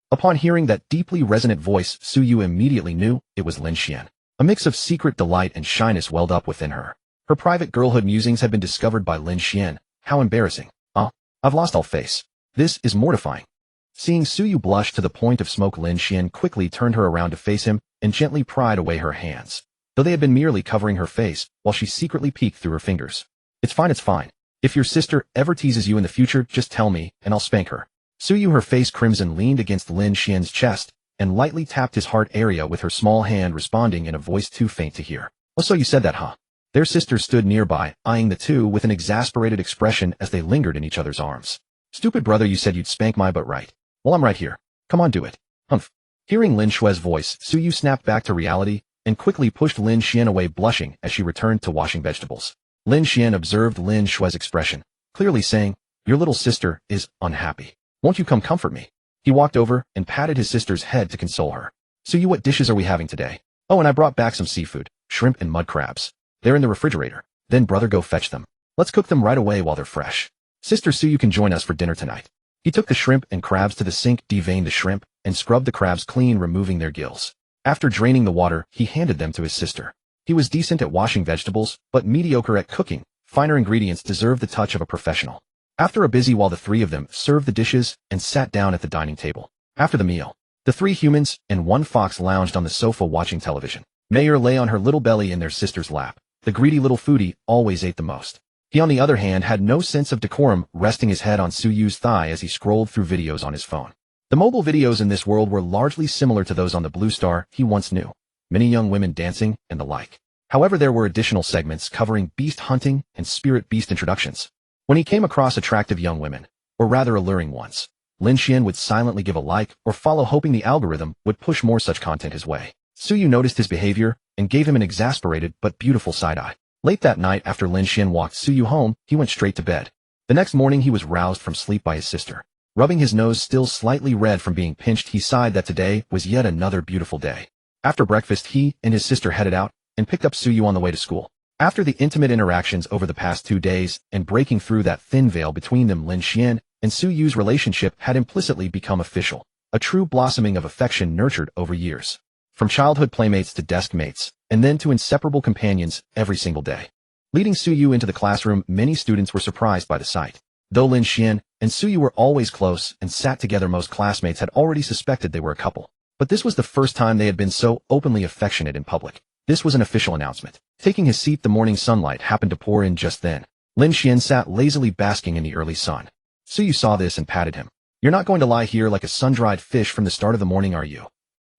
Upon hearing that deeply resonant voice, Suyu immediately knew it was Lin Xuan. A mix of secret delight and shyness welled up within her. Her private girlhood musings had been discovered by Lin Xuan. How embarrassing. I've lost all face. This is mortifying. Seeing Suyu blush to the point of smoke, Lin Xuan quickly turned her around to face him and gently pried away her hands, though they had been merely covering her face while she secretly peeked through her fingers. It's fine, it's fine. If your sister ever teases you in the future, just tell me and I'll spank her. Suyu, her face crimson, leaned against Lin Xuan's chest and lightly tapped his heart area with her small hand, responding in a voice too faint to hear. "Oh, so you said that, huh?" Their sister stood nearby, eyeing the two with an exasperated expression as they lingered in each other's arms. "Stupid brother, you said you'd spank my butt, right? Well, I'm right here. Come on, do it." Humph. Hearing Lin Xuan's voice, Suyu snapped back to reality and quickly pushed Lin Xuan away, blushing as she returned to washing vegetables. Lin Xuan observed Lin Xuan's expression, clearly saying, "Your little sister is unhappy. Won't you come comfort me?" He walked over and patted his sister's head to console her. "Suyu, what dishes are we having today?" "Oh, and I brought back some seafood, shrimp and mud crabs. They're in the refrigerator." "Then brother, go fetch them. Let's cook them right away while they're fresh. Sister Suyu can join us for dinner tonight." He took the shrimp and crabs to the sink, deveined the shrimp, and scrubbed the crabs clean, removing their gills. After draining the water, he handed them to his sister. He was decent at washing vegetables, but mediocre at cooking. Finer ingredients deserved the touch of a professional. After a busy while, the three of them served the dishes and sat down at the dining table. After the meal, the three humans and one fox lounged on the sofa watching television. Mayor lay on her little belly in their sister's lap. The greedy little foodie always ate the most. He, on the other hand, had no sense of decorum, resting his head on Suyu's thigh as he scrolled through videos on his phone. The mobile videos in this world were largely similar to those on the Blue Star he once knew. Many young women dancing and the like. However, there were additional segments covering beast hunting and spirit beast introductions. When he came across attractive young women, or rather alluring ones, Lin Xuan would silently give a like or follow, hoping the algorithm would push more such content his way. Suyu noticed his behavior and gave him an exasperated but beautiful side-eye. Late that night, after Lin Xuan walked Suyu home, he went straight to bed. The next morning he was roused from sleep by his sister. Rubbing his nose still slightly red from being pinched, he sighed that today was yet another beautiful day. After breakfast, he and his sister headed out and picked up Suyu on the way to school. After the intimate interactions over the past 2 days and breaking through that thin veil between them, Lin Xuan and Suyu's relationship had implicitly become official, a true blossoming of affection nurtured over years. From childhood playmates to desk mates, and then to inseparable companions every single day. Leading Suyu into the classroom, many students were surprised by the sight. Though Lin Xuan and Suyu were always close and sat together, most classmates had already suspected they were a couple. But this was the first time they had been so openly affectionate in public. This was an official announcement. Taking his seat, the morning sunlight happened to pour in just then. Lin Xuan sat lazily basking in the early sun. Suyu saw this and patted him. "You're not going to lie here like a sun-dried fish from the start of the morning, are you?"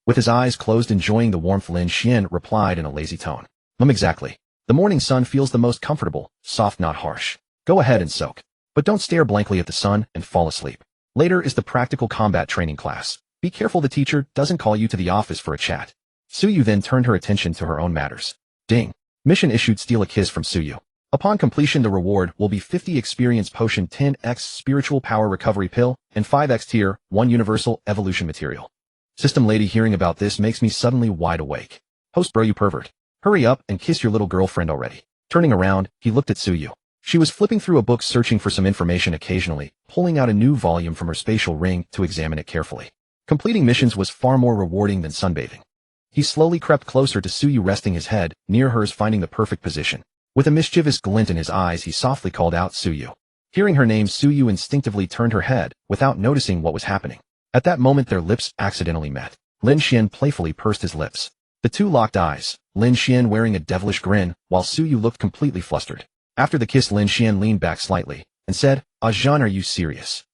With his eyes closed, enjoying the warmth, Lin Xuan replied in a lazy tone. Exactly. The morning sun feels the most comfortable, soft, not harsh. Go ahead and soak. But don't stare blankly at the sun and fall asleep. Later is the practical combat training class. Be careful the teacher doesn't call you to the office for a chat." Suyu then turned her attention to her own matters. Ding. Mission issued: steal a kiss from Suyu. Upon completion, the reward will be 50 experience potion, 10x spiritual power recovery pill, and 5x tier 1 universal evolution material. System lady, hearing about this makes me suddenly wide awake. Host bro, you pervert. Hurry up and kiss your little girlfriend already. Turning around, he looked at Suyu. She was flipping through a book, searching for some information, occasionally pulling out a new volume from her spatial ring to examine it carefully. Completing missions was far more rewarding than sunbathing. He slowly crept closer to Suyu, resting his head near hers, finding the perfect position. With a mischievous glint in his eyes, he softly called out, "Suyu." Hearing her name, Suyu instinctively turned her head without noticing what was happening. At that moment, their lips accidentally met. Lin Xuan playfully pursed his lips. The two locked eyes, Lin Xuan wearing a devilish grin, while Suyu looked completely flustered. After the kiss, Lin Xuan leaned back slightly and said, "Jean, are you serious?"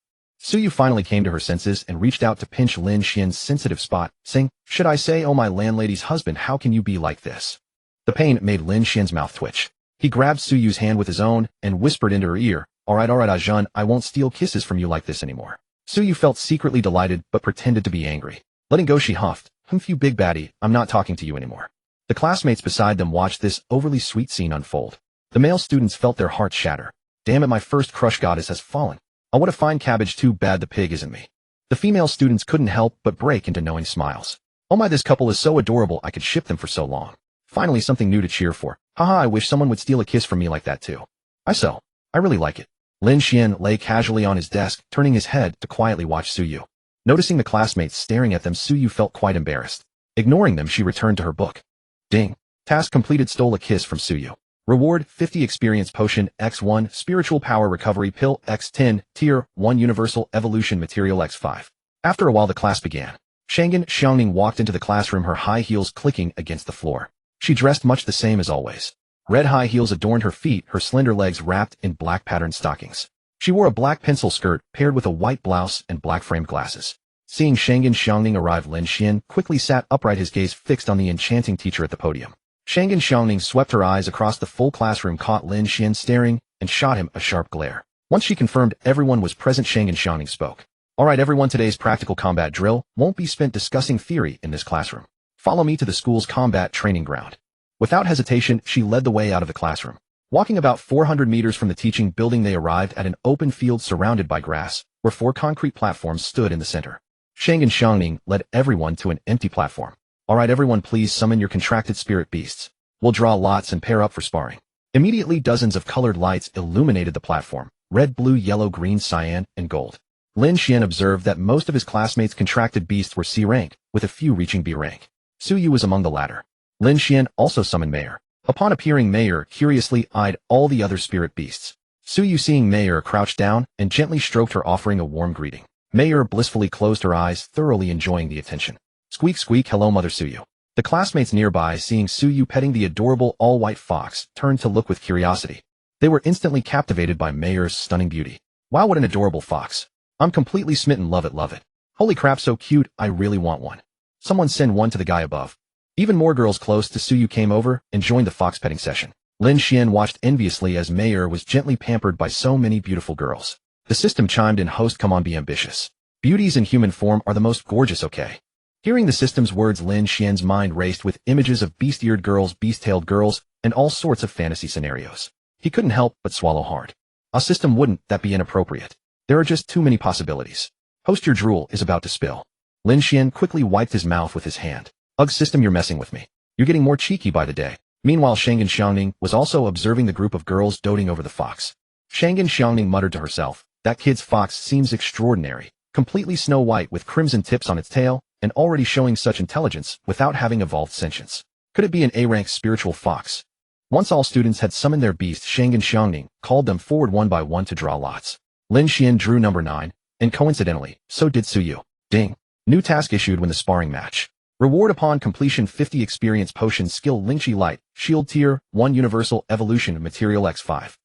Suyu finally came to her senses and reached out to pinch Lin Xian's sensitive spot, saying, "Should I say, oh my landlady's husband, how can you be like this?" The pain made Lin Xian's mouth twitch. He grabbed Suyu's hand with his own and whispered into her ear, all right, Jean, I won't steal kisses from you like this anymore." Suyu felt secretly delighted but pretended to be angry. Letting go, she huffed, "Humph, you big baddie, I'm not talking to you anymore." The classmates beside them watched this overly sweet scene unfold. The male students felt their hearts shatter. Damn it, my first crush goddess has fallen. Oh, what a fine cabbage, too bad the pig isn't me. The female students couldn't help but break into knowing smiles. Oh my, this couple is so adorable, I could ship them for so long. Finally something new to cheer for. Haha, I wish someone would steal a kiss from me like that too. I really like it. Lin Xuan lay casually on his desk, turning his head to quietly watch Suyu. Noticing the classmates staring at them, Suyu felt quite embarrassed. Ignoring them, she returned to her book. Ding. Task completed, stole a kiss from Suyu. Reward, 50 experience potion, X1, spiritual power recovery pill, X10, tier 1 universal evolution material, X5. After a while, the class began. Shangan Xiangning walked into the classroom, her high heels clicking against the floor. She dressed much the same as always. Red high heels adorned her feet, her slender legs wrapped in black patterned stockings. She wore a black pencil skirt paired with a white blouse and black framed glasses. Seeing Shangan Xiangning arrive, Lin Xuan quickly sat upright, his gaze fixed on the enchanting teacher at the podium. Shangan Xiangning swept her eyes across the full classroom, caught Lin Xuan staring, and shot him a sharp glare. Once she confirmed everyone was present, Shangan Xiangning spoke. Alright everyone, today's practical combat drill won't be spent discussing theory in this classroom. Follow me to the school's combat training ground. Without hesitation, she led the way out of the classroom. Walking about 400 meters from the teaching building, they arrived at an open field surrounded by grass, where 4 concrete platforms stood in the center. Shangan Xiangning led everyone to an empty platform. Alright everyone, please summon your contracted spirit beasts. We'll draw lots and pair up for sparring. Immediately dozens of colored lights illuminated the platform, red, blue, yellow, green, cyan, and gold. Lin Xuan observed that most of his classmates' contracted beasts were C rank, with a few reaching B rank. Su Yu was among the latter. Lin Xuan also summoned Mayor. Upon appearing, Mayor curiously eyed all the other spirit beasts. Su Yu, seeing Mayor, crouched down and gently stroked her, offering a warm greeting. Mayor blissfully closed her eyes, thoroughly enjoying the attention. Squeak squeak, hello Mother Su Yu. The classmates nearby, seeing Su Yu petting the adorable all-white fox, turned to look with curiosity. They were instantly captivated by Mayor's stunning beauty. Wow, what an adorable fox. I'm completely smitten, love it, love it. Holy crap, so cute, I really want one. Someone send one to the guy above. Even more girls close to Su Yu came over and joined the fox petting session. Lin Xuan watched enviously as Mayor was gently pampered by so many beautiful girls. The system chimed in, host, come on, be ambitious. Beauties in human form are the most gorgeous, okay? Hearing the system's words, Lin Xuan's mind raced with images of beast-eared girls, beast-tailed girls, and all sorts of fantasy scenarios. He couldn't help but swallow hard. A system, wouldn't that be inappropriate? There are just too many possibilities. Host, your drool is about to spill. Lin Xuan quickly wiped his mouth with his hand. Ugh, system, you're messing with me. You're getting more cheeky by the day. Meanwhile, Shangan Xiangning was also observing the group of girls doting over the fox. Shangan Xiangning muttered to herself, that kid's fox seems extraordinary, completely snow white with crimson tips on its tail, and already showing such intelligence without having evolved sentience. Could it be an A-rank spiritual fox? Once all students had summoned their beasts, Shangan Xiangning called them forward one by one to draw lots. Lin Xuan drew number 9, and coincidentally, so did Su Yu. Ding. New task issued when the sparring match. Reward upon completion: 50 experience potion, skill Lingqi Light, shield tier 1, universal evolution material X5.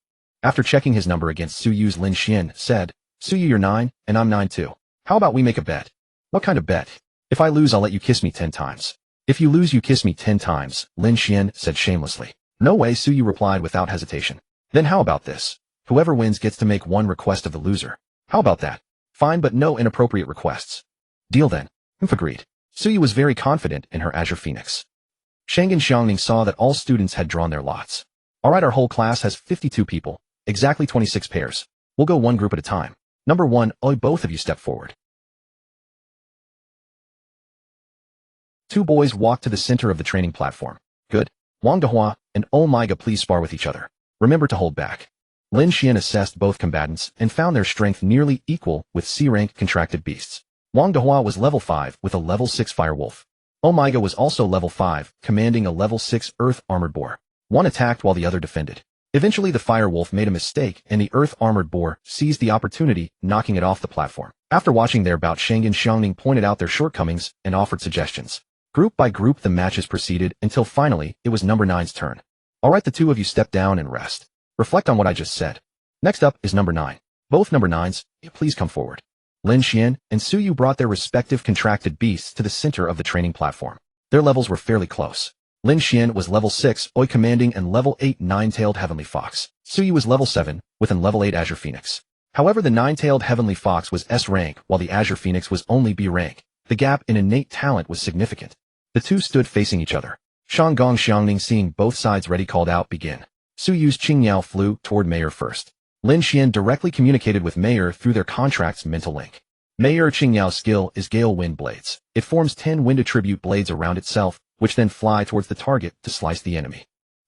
After checking his number against Su Yu's, Lin Xuan said, Su Yu, you're 9, and I'm 9 too. How about we make a bet? What kind of bet? If I lose, I'll let you kiss me 10 times. If you lose, you kiss me 10 times, Lin Xuan said shamelessly. No way, Su Yu replied without hesitation. Then how about this? Whoever wins gets to make one request of the loser. How about that? Fine, but no inappropriate requests. Deal then. Agreed. Su Yu was very confident in her Azure Phoenix. Shangan Xiangning saw that all students had drawn their lots. Alright, our whole class has 52 people, exactly 26 pairs. We'll go one group at a time. Number 1, both of you step forward. 2 boys walked to the center of the training platform. Good. Wang Dehua and Oh My God, please spar with each other. Remember to hold back. Lin Xuan assessed both combatants and found their strength nearly equal with C-rank contracted beasts. Wang Dehua was level 5 with a level 6 firewolf. Oh My God was also level 5, commanding a level 6 earth armored boar. One attacked while the other defended. Eventually the firewolf made a mistake and the earth armored boar seized the opportunity, knocking it off the platform. After watching their bout, Shangan Xiangning pointed out their shortcomings and offered suggestions. Group by group the matches proceeded until finally it was number 9's turn. Alright, the 2 of you step down and rest. Reflect on what I just said. Next up is number 9. Both number 9s, please come forward. Lin Xuan and Su Yu brought their respective contracted beasts to the center of the training platform. Their levels were fairly close. Lin Xuan was level 6, commanding, and level 8 nine-tailed heavenly fox. Su Yu was level 7, with an level 8 Azure Phoenix. However, the nine-tailed heavenly fox was S rank, while the Azure Phoenix was only B rank. The gap in innate talent was significant. The 2 stood facing each other. Shangan Xiangning, seeing both sides ready, called out, begin. Su Yu's Qingyao flew toward Mayor first. Lin Xuan directly communicated with Mayor through their contract's mental link. Mayor Qingyao's skill is Gale Wind Blades. It forms 10 wind attribute blades around itself, which then fly towards the target to slice the enemy.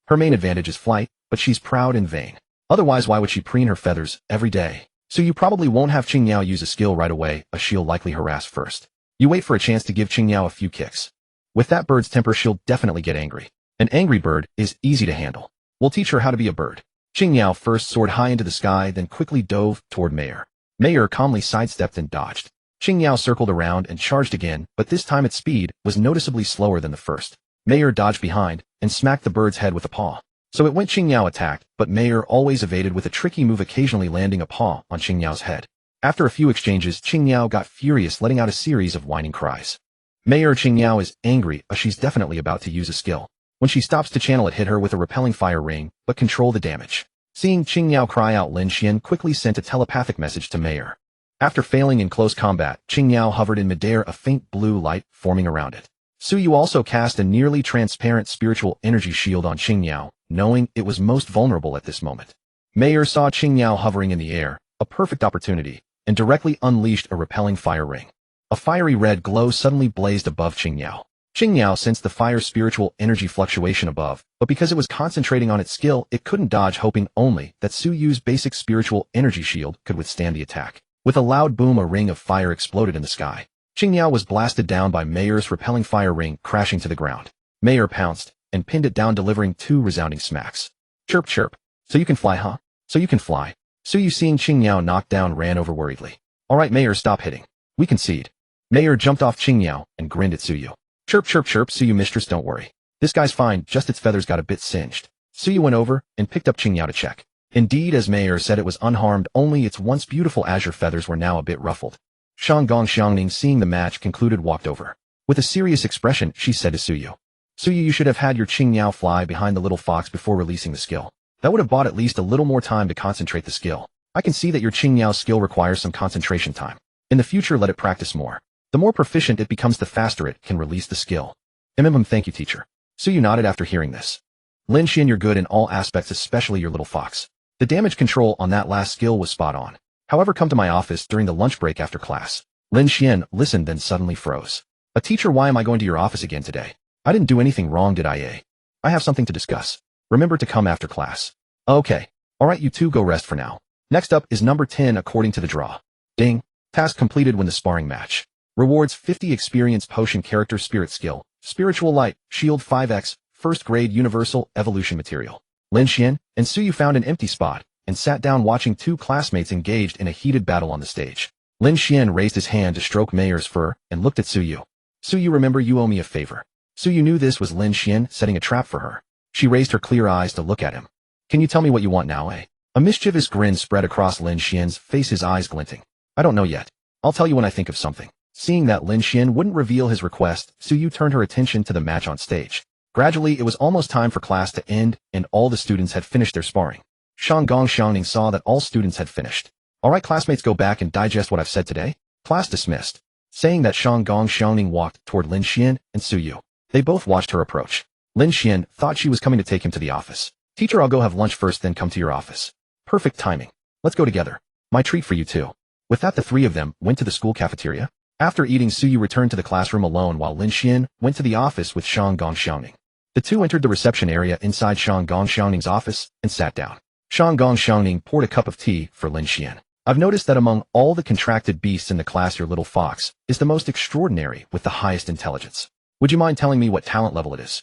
Her main advantage is flight, but she's proud and vain. Otherwise, why would she preen her feathers every day? So you probably won't have Qingyao use a skill right away, as she'll likely harass first. You wait for a chance to give Qingyao a few kicks. With that bird's temper, she'll definitely get angry. An angry bird is easy to handle. We'll teach her how to be a bird. Qingyao first soared high into the sky, then quickly dove toward Mayor. Mayor calmly sidestepped and dodged. Qingyao circled around and charged again, but this time its speed was noticeably slower than the first. Mayor dodged behind and smacked the bird's head with a paw. So it went. Qingyao attacked, but Mayor always evaded with a tricky move, occasionally landing a paw on Qingyao's head. After a few exchanges, Qingniao got furious, letting out a series of whining cries. Mayor Qingniao is angry, as she's definitely about to use a skill. When she stops to channel it, hit her with a repelling fire ring, but control the damage. Seeing Qingniao cry out, Lin Xuan quickly sent a telepathic message to Mayor. After failing in close combat, Qingniao hovered in midair, a faint blue light forming around it. Suyu also cast a nearly transparent spiritual energy shield on Qingniao, knowing it was most vulnerable at this moment. Mayor saw Qingniao hovering in the air, a perfect opportunity, and directly unleashed a repelling fire ring. A fiery red glow suddenly blazed above Qingniao. Qingniao sensed the fire spiritual energy fluctuation above, but because it was concentrating on its skill, it couldn't dodge, hoping only that Suyu's basic spiritual energy shield could withstand the attack. With a loud boom, a ring of fire exploded in the sky. Qingniao was blasted down by Mayor's repelling fire ring, crashing to the ground. Mayor pounced and pinned it down, delivering 2 resounding smacks. Chirp chirp. So you can fly, huh? So you can fly. Suyu, seeing Qingniao knocked down, ran over worriedly. Alright Mayor, stop hitting. We concede. Mayor jumped off Qingniao and grinned at Suyu. Chirp chirp chirp, Suyu mistress, don't worry. This guy's fine, just its feathers got a bit singed. Suyu went over and picked up Qingniao to check. Indeed, as Mayor said, it was unharmed, only its once beautiful azure feathers were now a bit ruffled. Shanggong Xiangning, seeing the match concluded, walked over. With a serious expression, she said to Suyu. Suyu, you should have had your Qingniao fly behind the little fox before releasing the skill. That would have bought at least a little more time to concentrate the skill. I can see that your Qingniao skill requires some concentration time. In the future, let it practice more. The more proficient it becomes, the faster it can release the skill. Thank you, teacher. Suyu nodded after hearing this. Lin Xuan, you're good in all aspects, especially your little fox. The damage control on that last skill was spot on. However, come to my office during the lunch break after class. Lin Xuan listened, then suddenly froze. A teacher, why am I going to your office again today? I didn't do anything wrong, did I? I have something to discuss. Remember to come after class. Okay. Alright, you two go rest for now. Next up is number 10 according to the draw. Ding. Task completed. Win the sparring match. Rewards 50 experience, potion, character, spirit skill, spiritual light, shield 5x, first grade universal evolution material. Lin Xuan and Suyu found an empty spot and sat down, watching 2 classmates engaged in a heated battle on the stage. Lin Xuan raised his hand to stroke Mayor's fur and looked at Suyu. Suyu, remember, you owe me a favor. Suyu knew this was Lin Xuan setting a trap for her. She raised her clear eyes to look at him. Can you tell me what you want now, A mischievous grin spread across Lin Xuan's face, his eyes glinting. I don't know yet. I'll tell you when I think of something. Seeing that Lin Xuan wouldn't reveal his request, Suyu turned her attention to the match on stage. Gradually, it was almost time for class to end, and all the students had finished their sparring. Shanggong Xiangning saw that all students had finished. Alright classmates, go back and digest what I've said today. Class dismissed. Saying that, Shanggong Xiangning walked toward Lin Xuan and Suyu. They both watched her approach. Lin Xuan thought she was coming to take him to the office. Teacher, I'll go have lunch first, then come to your office. Perfect timing. Let's go together. My treat for you too. With that, the 3 of them went to the school cafeteria. After eating, Suyu returned to the classroom alone, while Lin Xuan went to the office with Shanggong Xiangning. The 2 entered the reception area inside Shanggong Xiangning's office and sat down. Shanggong Xiangning poured a cup of tea for Lin Xuan. I've noticed that among all the contracted beasts in the class, your little fox is the most extraordinary with the highest intelligence. Would you mind telling me what talent level it is?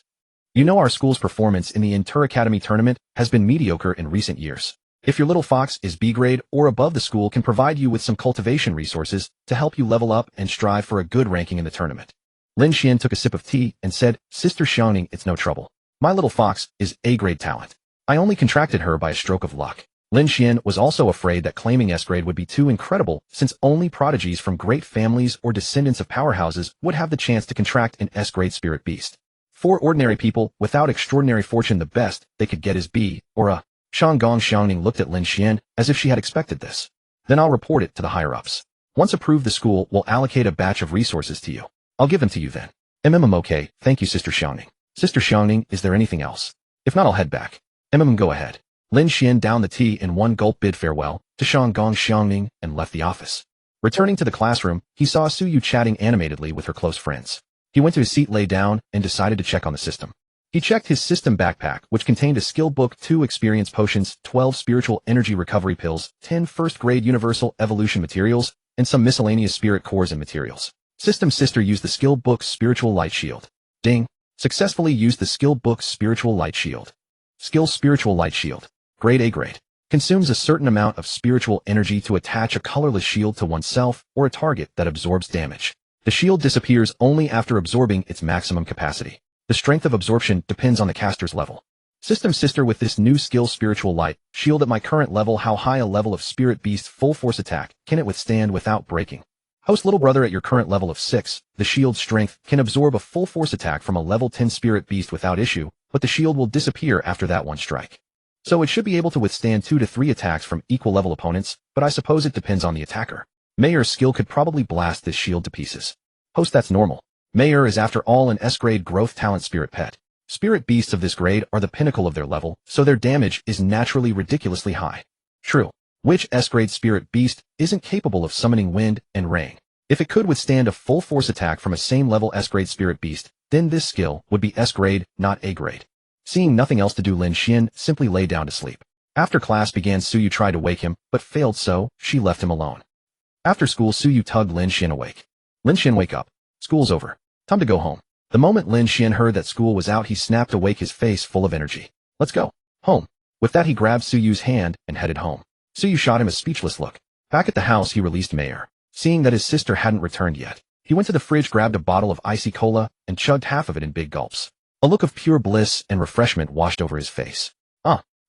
You know, our school's performance in the Inter-Academy tournament has been mediocre in recent years. If your little fox is B grade or above, the school can provide you with some cultivation resources to help you level up and strive for a good ranking in the tournament. Lin Xuan took a sip of tea and said, Sister Xiangning, it's no trouble. My little fox is A grade talent. I only contracted her by a stroke of luck. Lin Xuan was also afraid that claiming S grade would be too incredible, since only prodigies from great families or descendants of powerhouses would have the chance to contract an S grade spirit beast. For ordinary people without extraordinary fortune, the best they could get is B or A. Shanggong Xiangning looked at Lin Xuan as if she had expected this. Then I'll report it to the higher-ups. Once approved, the school will allocate a batch of resources to you. I'll give them to you then. Okay, thank you, Sister Xiangning. Sister Xiangning, is there anything else? If not, I'll head back. Go ahead. Lin Xuan downed the tea in one gulp, bid farewell to Shanggong Xiangning, and left the office. Returning to the classroom, he saw Suyu chatting animatedly with her close friends. He went to his seat, lay down, and decided to check on the system. He checked his system backpack, which contained a skill book, 2 experience potions, 12 spiritual energy recovery pills, 10 first-grade universal evolution materials, and some miscellaneous spirit cores and materials. System sister used the skill book's spiritual light shield. Ding. Successfully used the skill book's spiritual light shield. Skill spiritual light shield. Grade A grade. Consumes a certain amount of spiritual energy to attach a colorless shield to oneself or a target that absorbs damage. The shield disappears only after absorbing its maximum capacity. The strength of absorption depends on the caster's level. System sister, with this new skill spiritual light, shield at my current level, how high a level of spirit beast full force attack can it withstand without breaking? Host little brother, at your current level of 6, the shield strength can absorb a full force attack from a level 10 spirit beast without issue, but the shield will disappear after that one strike. So it should be able to withstand 2 to 3 attacks from equal level opponents, but I suppose it depends on the attacker. Mayor's skill could probably blast this shield to pieces. Host, that's normal. Mayor is after all an S-grade growth talent spirit pet. Spirit beasts of this grade are the pinnacle of their level, so their damage is naturally ridiculously high. True. Which S-grade spirit beast isn't capable of summoning wind and rain? If it could withstand a full force attack from a same level S-grade spirit beast, then this skill would be S-grade, not A-grade. Seeing nothing else to do, Lin Xuan simply lay down to sleep. After class began, Suyu tried to wake him, but failed, so she left him alone. After school, Suyu tugged Lin Xuan awake. Lin Xuan, wake up. School's over. Time to go home. The moment Lin Xuan heard that school was out, he snapped awake, his face full of energy. Let's go. Home. With that, he grabbed Suyu's hand and headed home. Suyu shot him a speechless look. Back at the house, he released Mayor. Seeing that his sister hadn't returned yet, he went to the fridge, grabbed a bottle of icy cola, and chugged half of it in big gulps. A look of pure bliss and refreshment washed over his face.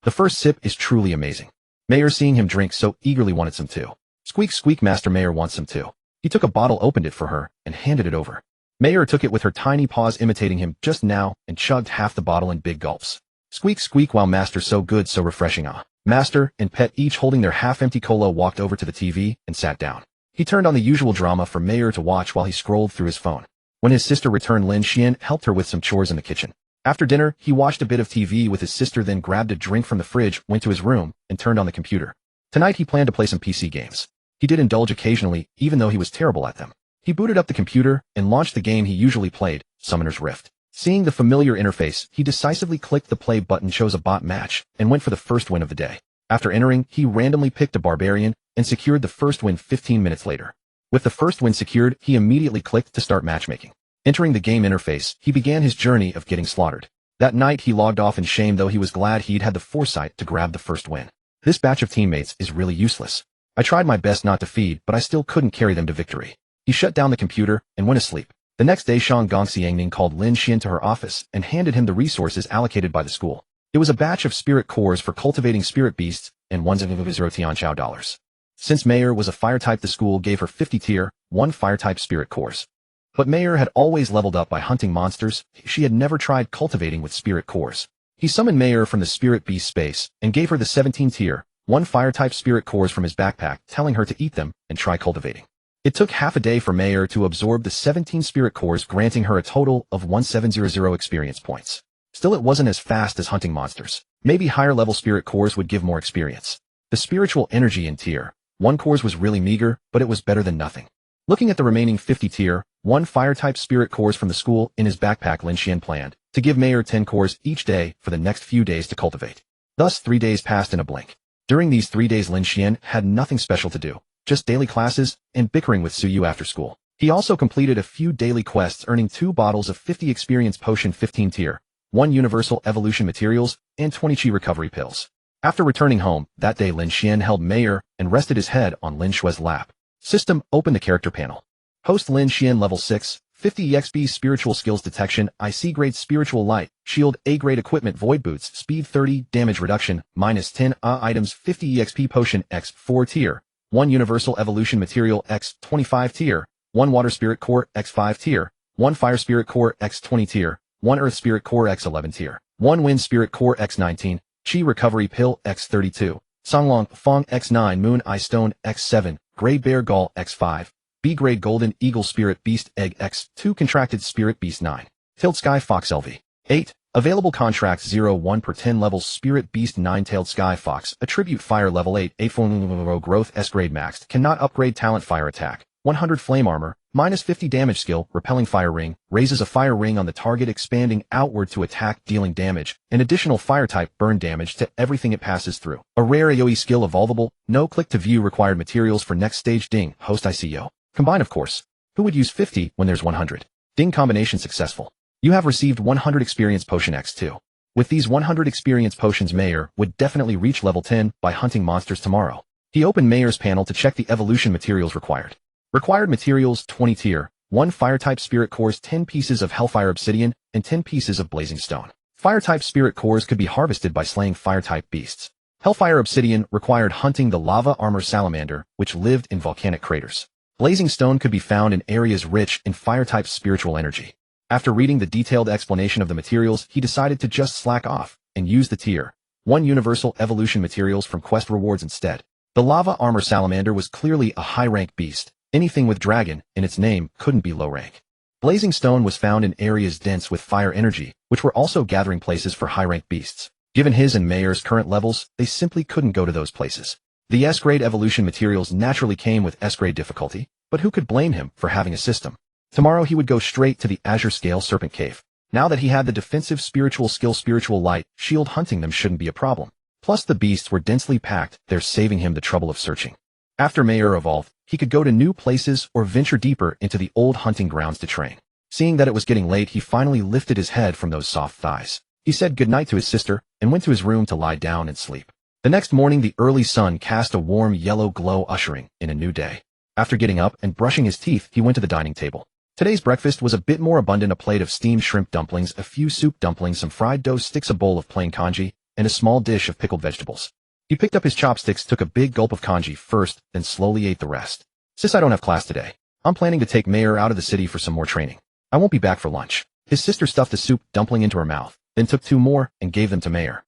The first sip is truly amazing. Mayor, seeing him drink so eagerly, wanted some too. Squeak, squeak, Master Mayor wants some too. He took a bottle, opened it for her, and handed it over. Mayor took it with her tiny paws, imitating him just now, and chugged half the bottle in big gulps. Squeak, squeak, wow, Master, so good, so refreshing. Master and Pet, each holding their half-empty cola, walked over to the TV and sat down. He turned on the usual drama for Mayor to watch while he scrolled through his phone. When his sister returned, Lin Xuan helped her with some chores in the kitchen. After dinner, he watched a bit of TV with his sister, then grabbed a drink from the fridge, went to his room, and turned on the computer. Tonight he planned to play some PC games. He did indulge occasionally, even though he was terrible at them. He booted up the computer and launched the game he usually played, Summoner's Rift. Seeing the familiar interface, he decisively clicked the play button, chose a bot match, and went for the first win of the day. After entering, he randomly picked a barbarian and secured the first win 15 minutes later. With the first win secured, he immediately clicked to start matchmaking. Entering the game interface, he began his journey of getting slaughtered. That night he logged off in shame, though he was glad he'd had the foresight to grab the first win. This batch of teammates is really useless. I tried my best not to feed, but I still couldn't carry them to victory. He shut down the computer and went asleep. The next day, Shang Gongxiangning called Lin Xuan to her office and handed him the resources allocated by the school. It was a batch of spirit cores for cultivating spirit beasts and 1 Tianqiao dollars. Since Mayor was a fire type, the school gave her 50 tier 1 fire type spirit cores. But Mayor had always leveled up by hunting monsters. She had never tried cultivating with spirit cores. He summoned Mayor from the spirit beast space and gave her the 17 tier 1 fire type spirit cores from his backpack, telling her to eat them and try cultivating. It took half a day for Mayor to absorb the 17 spirit cores, granting her a total of 1700 experience points. Still, it wasn't as fast as hunting monsters. Maybe higher level spirit cores would give more experience. The spiritual energy in tier 1 cores was really meager, but it was better than nothing. Looking at the remaining 50 tier 1 fire type spirit cores from the school in his backpack, Lin Xuan planned to give Mayor 10 cores each day for the next few days to cultivate. Thus 3 days passed in a blink. During these 3 days, Lin Xuan had nothing special to do, just daily classes and bickering with Suyu after school. He also completed a few daily quests, earning 2 bottles of 50 experience potion, 15 tier 1 universal evolution materials, and 20 chi recovery pills. After returning home, that day Lin Xuan held Mayor and rested his head on Lin Xuan's lap. System, open the character panel. Host Lin Xuan, level 6, 50 EXP spiritual skills detection, IC grade spiritual light, shield, A grade equipment, void boots, speed 30, damage reduction, -10, items, 50 EXP potion, X 4 tier, 1 universal evolution material, X 25 tier, 1 water spirit core, X 5 tier, 1 fire spirit core, X 20 tier, 1 earth spirit core, X 11 tier, 1 wind spirit core, X 19, chi recovery pill, X 32, Songlong Fong, X 9, moon eye stone, X 7, gray bear gall, X 5, B grade golden eagle spirit beast egg, X 2, contracted spirit beast 9, tailed sky fox LV 8, available contracts 0-1 per 10 levels, spirit beast 9, tailed sky fox, attribute fire level 8, 8 growth S grade maxed, cannot upgrade talent, fire attack 100 flame armor, -50 damage skill, repelling fire ring, raises a fire ring on the target, expanding outward to attack, dealing damage, and additional fire type burn damage to everything it passes through. A rare AoE skill, evolvable, no click to view required materials for next stage. Ding, host ICO. Combine, of course. Who would use 50 when there's 100? Ding, combination successful. You have received 100 experience potion X2. With these 100 experience potions, Mayor would definitely reach level 10 by hunting monsters tomorrow. He opened Mayor's panel to check the evolution materials required. Required materials, 20 tier, 1 fire type spirit cores, 10 pieces of hellfire obsidian, and 10 pieces of blazing stone. Fire-type spirit cores could be harvested by slaying fire-type beasts. Hellfire obsidian required hunting the lava armor salamander, which lived in volcanic craters. Blazing stone could be found in areas rich in fire-type spiritual energy. After reading the detailed explanation of the materials, he decided to just slack off and use the Tier 1 Universal Evolution materials from quest rewards instead. The lava armor salamander was clearly a high-rank beast. Anything with dragon in its name couldn't be low rank. Blazing stone was found in areas dense with fire energy, which were also gathering places for high-rank beasts. Given his and Mayer's current levels, they simply couldn't go to those places. The S-grade evolution materials naturally came with S-grade difficulty, but who could blame him for having a system? Tomorrow he would go straight to the Azure Scale Serpent Cave. Now that he had the defensive spiritual skill spiritual light shield, hunting them shouldn't be a problem. Plus the beasts were densely packed, they're saving him the trouble of searching. After Mayer evolved, he could go to new places or venture deeper into the old hunting grounds to train. Seeing that it was getting late, he finally lifted his head from those soft thighs. He said goodnight to his sister and went to his room to lie down and sleep. The next morning the early sun cast a warm yellow glow, ushering in a new day. After getting up and brushing his teeth, he went to the dining table. Today's breakfast was a bit more abundant: a plate of steamed shrimp dumplings, a few soup dumplings, some fried dough sticks, a bowl of plain congee, and a small dish of pickled vegetables. He picked up his chopsticks, took a big gulp of congee first, then slowly ate the rest. Sis, I don't have class today. I'm planning to take Mayer out of the city for some more training. I won't be back for lunch. His sister stuffed a soup dumpling into her mouth, then took 2 more and gave them to Mayer.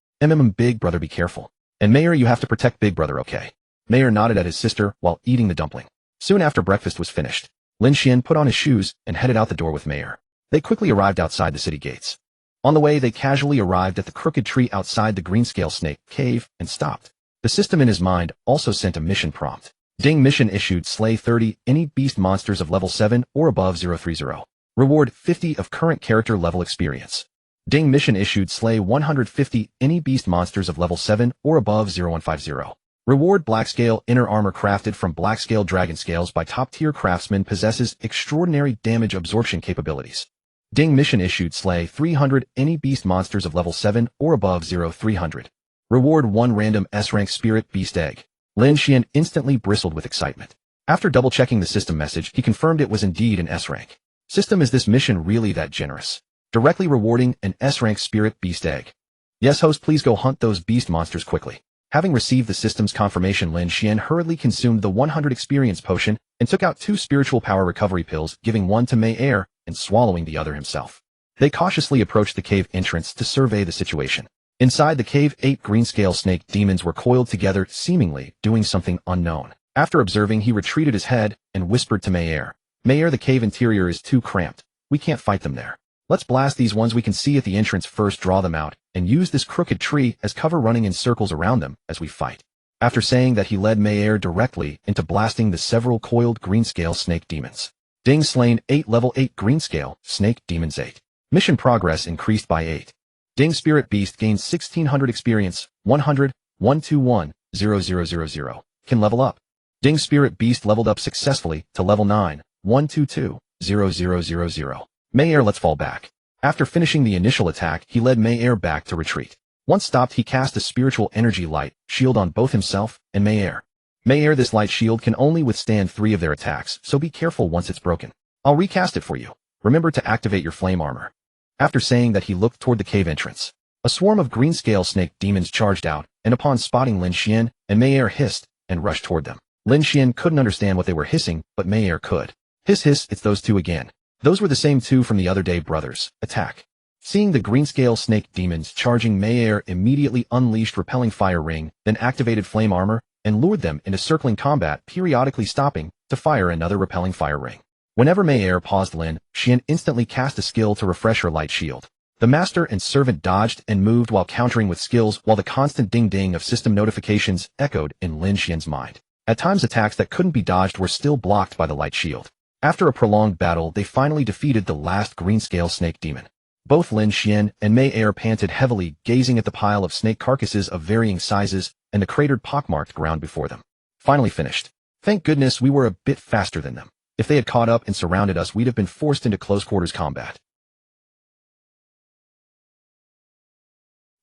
Big brother, be careful. And Mayer, you have to protect big brother, okay? Mayer nodded at his sister while eating the dumpling. Soon after breakfast was finished, Lin Xuan put on his shoes and headed out the door with Mayer. They quickly arrived outside the city gates. On the way, they casually arrived at the crooked tree outside the Greenscale Snake Cave and stopped. The system in his mind also sent a mission prompt. Ding, mission issued: slay 30 any beast monsters of level 7 or above 030. Reward 50 of current character level experience. Ding, mission issued: slay 150 any beast monsters of level 7 or above 0150. Reward Blackscale inner armor crafted from Blackscale dragon scales by top-tier craftsmen, possesses extraordinary damage absorption capabilities. Ding, mission issued: slay 300 any beast monsters of level 7 or above 0300. Reward 1 random S-rank spirit beast egg. Lin Xuan instantly bristled with excitement. After double-checking the system message, he confirmed it was indeed an S-rank. System, is this mission really that generous? Directly rewarding an S-rank spirit beast egg. Yes, host, please go hunt those beast monsters quickly. Having received the system's confirmation, Lin Xuan hurriedly consumed the 100 experience potion and took out 2 spiritual power recovery pills, giving one to Mayer and swallowing the other himself. They cautiously approached the cave entrance to survey the situation. Inside the cave, 8 greenscale snake demons were coiled together, seemingly doing something unknown. After observing, he retreated his head and whispered to Mayer. Mayer, the cave interior is too cramped. We can't fight them there. Let's blast these ones we can see at the entrance first, draw them out, and use this crooked tree as cover, running in circles around them as we fight. After saying that, he led Mayer directly into blasting the several coiled greenscale snake demons. Ding, slain 8 level 8 greenscale snake demons 8. Mission progress increased by 8. Ding, spirit beast gains 1600 experience, 100, 121, 0000. Can level up. Ding, spirit beast leveled up successfully to level 9, 122, 0000. Mayer, let's fall back. After finishing the initial attack, he led Mayer back to retreat. Once stopped, he cast a spiritual energy light shield on both himself and Mayer. Mayer, this light shield can only withstand 3 of their attacks, so be careful once it's broken. I'll recast it for you. Remember to activate your flame armor. After saying that, he looked toward the cave entrance. A swarm of greenscale snake demons charged out, and upon spotting Lin Xuan and Mayer, hissed and rushed toward them. Lin Xuan couldn't understand what they were hissing, but Mayer could. Hiss hiss, it's those 2 again. Those were the same 2 from the other day, brothers. Attack. Seeing the greenscale snake demons charging, Mayer immediately unleashed repelling fire ring, then activated flame armor, and lured them into circling combat, periodically stopping to fire another repelling fire ring. Whenever Mayer paused, Lin Xuan instantly cast a skill to refresh her light shield. The master and servant dodged and moved while countering with skills, while the constant ding-ding of system notifications echoed in Lin Xuan's mind. At times, attacks that couldn't be dodged were still blocked by the light shield. After a prolonged battle, they finally defeated the last greenscale snake demon. Both Lin Xuan and Mayer panted heavily, gazing at the pile of snake carcasses of varying sizes and the cratered, pockmarked ground before them. Finally finished. Thank goodness we were a bit faster than them. If they had caught up and surrounded us, we'd have been forced into close quarters combat.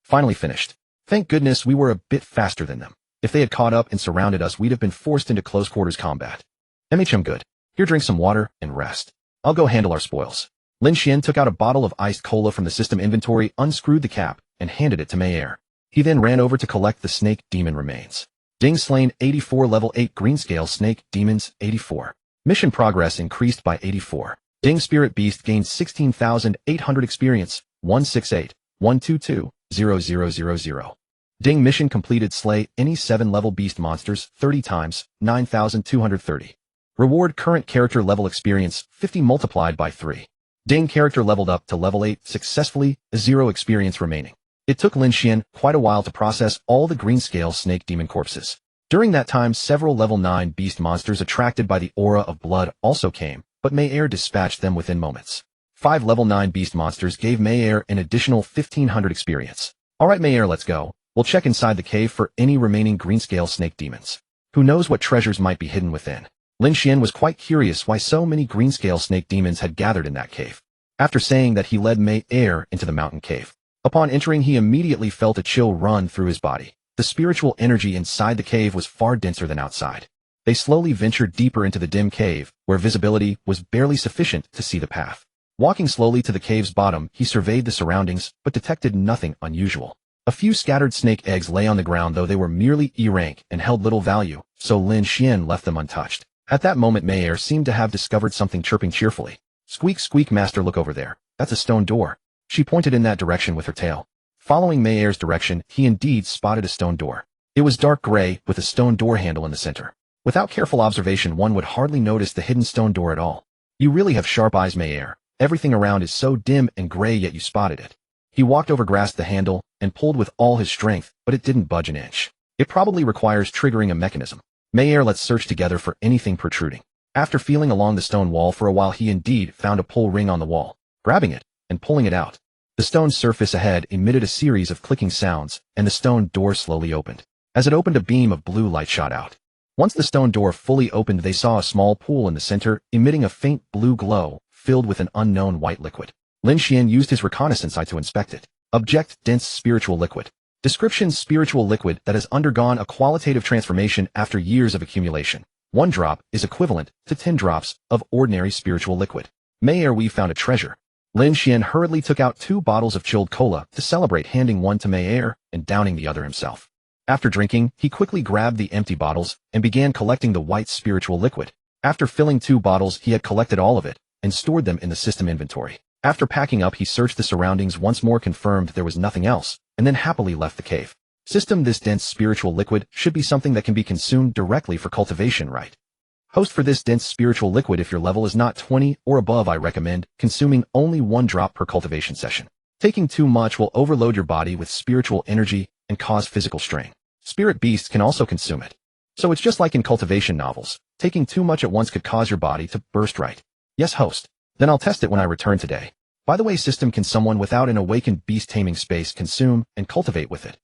Finally finished. Thank goodness we were a bit faster than them. If they had caught up and surrounded us, we'd have been forced into close quarters combat. I'm good. Here, drink some water and rest. I'll go handle our spoils. Lin Xuan took out a bottle of iced cola from the system inventory, unscrewed the cap, and handed it to Meyer. He then ran over to collect the snake demon remains. Ding slain 84 level 8 greenscale snake demons 84. Mission progress increased by 84. Ding spirit beast gained 16,800 experience 168 122 0000. Ding mission completed slay any 7 level beast monsters 30 times 9,230. Reward current character level experience 50 multiplied by 3. Ding character leveled up to level 8 successfully, 0 experience remaining. It took Lin Xuan quite a while to process all the greenscale snake demon corpses. During that time, several level 9 beast monsters attracted by the aura of blood also came, but Meyer dispatched them within moments. 5 level 9 beast monsters gave Meyer an additional 1,500 experience. Alright Meyer, let's go. We'll check inside the cave for any remaining greenscale snake demons. Who knows what treasures might be hidden within. Lin Xuan was quite curious why so many greenscale snake demons had gathered in that cave. After saying that, he led Meyer into the mountain cave. Upon entering, he immediately felt a chill run through his body. The spiritual energy inside the cave was far denser than outside. They slowly ventured deeper into the dim cave, where visibility was barely sufficient to see the path. Walking slowly to the cave's bottom, he surveyed the surroundings, but detected nothing unusual. A few scattered snake eggs lay on the ground, though they were merely E-rank and held little value, so Lin Xuan left them untouched. At that moment, Meyer seemed to have discovered something, chirping cheerfully. Squeak, squeak, master, look over there. That's a stone door. She pointed in that direction with her tail. Following Meyer's direction, he indeed spotted a stone door. It was dark gray, with a stone door handle in the center. Without careful observation, one would hardly notice the hidden stone door at all. You really have sharp eyes, Meyer. Everything around is so dim and gray, yet you spotted it. He walked over, grasped the handle, and pulled with all his strength, but it didn't budge an inch. It probably requires triggering a mechanism. Meyer, let's search together for anything protruding. After feeling along the stone wall for a while, he indeed found a pull ring on the wall. Grabbing it and pulling it out, the stone surface ahead emitted a series of clicking sounds, and the stone door slowly opened. As it opened, a beam of blue light shot out. Once the stone door fully opened, they saw a small pool in the center, emitting a faint blue glow, filled with an unknown white liquid. Lin Xuan used his reconnaissance eye to inspect it. Object: dense spiritual liquid. Description: spiritual liquid that has undergone a qualitative transformation after years of accumulation. 1 drop is equivalent to 10 drops of ordinary spiritual liquid. Meyer, we found a treasure. Lin Xuan hurriedly took out 2 bottles of chilled cola to celebrate, handing one to Meyer and downing the other himself. After drinking, he quickly grabbed the empty bottles and began collecting the white spiritual liquid. After filling 2 bottles, he had collected all of it and stored them in the system inventory. After packing up, he searched the surroundings once more, confirmed there was nothing else, and then happily left the cave. System: this dense spiritual liquid should be something that can be consumed directly for cultivation, right? Host: for this dense spiritual liquid, if your level is not 20 or above, I recommend consuming only 1 drop per cultivation session. Taking too much will overload your body with spiritual energy and cause physical strain. Spirit beasts can also consume it. So it's just like in cultivation novels. Taking too much at once could cause your body to burst, right? Yes, host. Then I'll test it when I return today. By the way, system, can someone without an awakened beast-taming space consume and cultivate with it?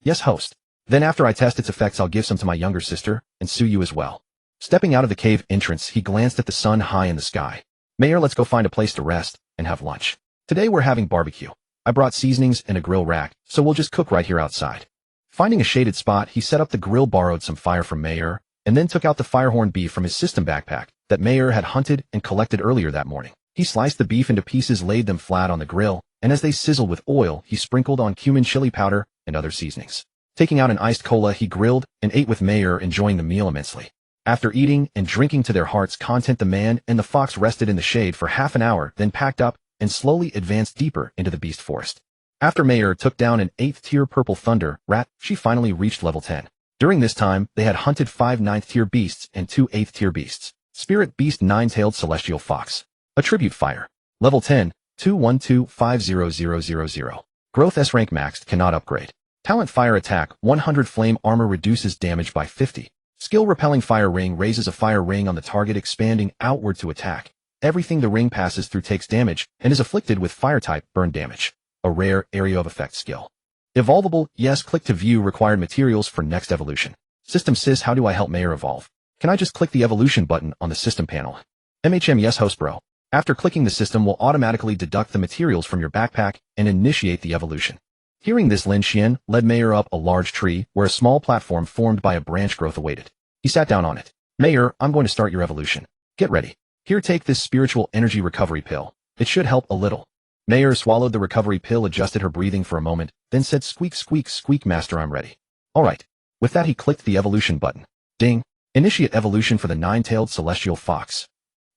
Yes, host. Then after I test its effects, I'll give some to my younger sister, and Sue you as well. Stepping out of the cave entrance, he glanced at the sun high in the sky. Meyer, let's go find a place to rest and have lunch. Today we're having barbecue. I brought seasonings and a grill rack, so we'll just cook right here outside. Finding a shaded spot, he set up the grill, borrowed some fire from Meyer, and then took out the firehorn beef from his system backpack that Meyer had hunted and collected earlier that morning. He sliced the beef into pieces, laid them flat on the grill, and as they sizzled with oil, he sprinkled on cumin, chili powder, and other seasonings. Taking out an iced cola, he grilled and ate with Meyer, enjoying the meal immensely. After eating and drinking to their heart's content, the man and the fox rested in the shade for half an hour, then packed up and slowly advanced deeper into the beast forest. After Meyer took down an 8th tier purple thunder rat, she finally reached level 10. During this time, they had hunted 5 9th tier beasts and 2 8th tier beasts. Spirit beast: 9-tailed celestial fox. Attribute: fire. Level 10, 212-50000. Growth: S rank maxed, cannot upgrade. Talent: fire attack, 100 flame armor, reduces damage by 50. Skill: repelling fire ring, raises a fire ring on the target, expanding outward to attack. Everything the ring passes through takes damage and is afflicted with fire type burn damage. A rare area of effect skill. Evolvable: yes, click to view required materials for next evolution. System: sys, how do I help Meyer evolve? Can I just click the evolution button on the system panel? yes, host bro. After clicking, the system will automatically deduct the materials from your backpack and initiate the evolution. Hearing this, Lin Xuan led Meyer up a large tree where a small platform formed by a branch growth awaited. He sat down on it. Meyer, I'm going to start your evolution. Get ready. Here, take this spiritual energy recovery pill. It should help a little. Mayor swallowed the recovery pill, adjusted her breathing for a moment, then said, squeak, squeak, squeak, master, I'm ready. Alright. With that he clicked the evolution button. Ding. Initiate evolution for the nine-tailed celestial fox.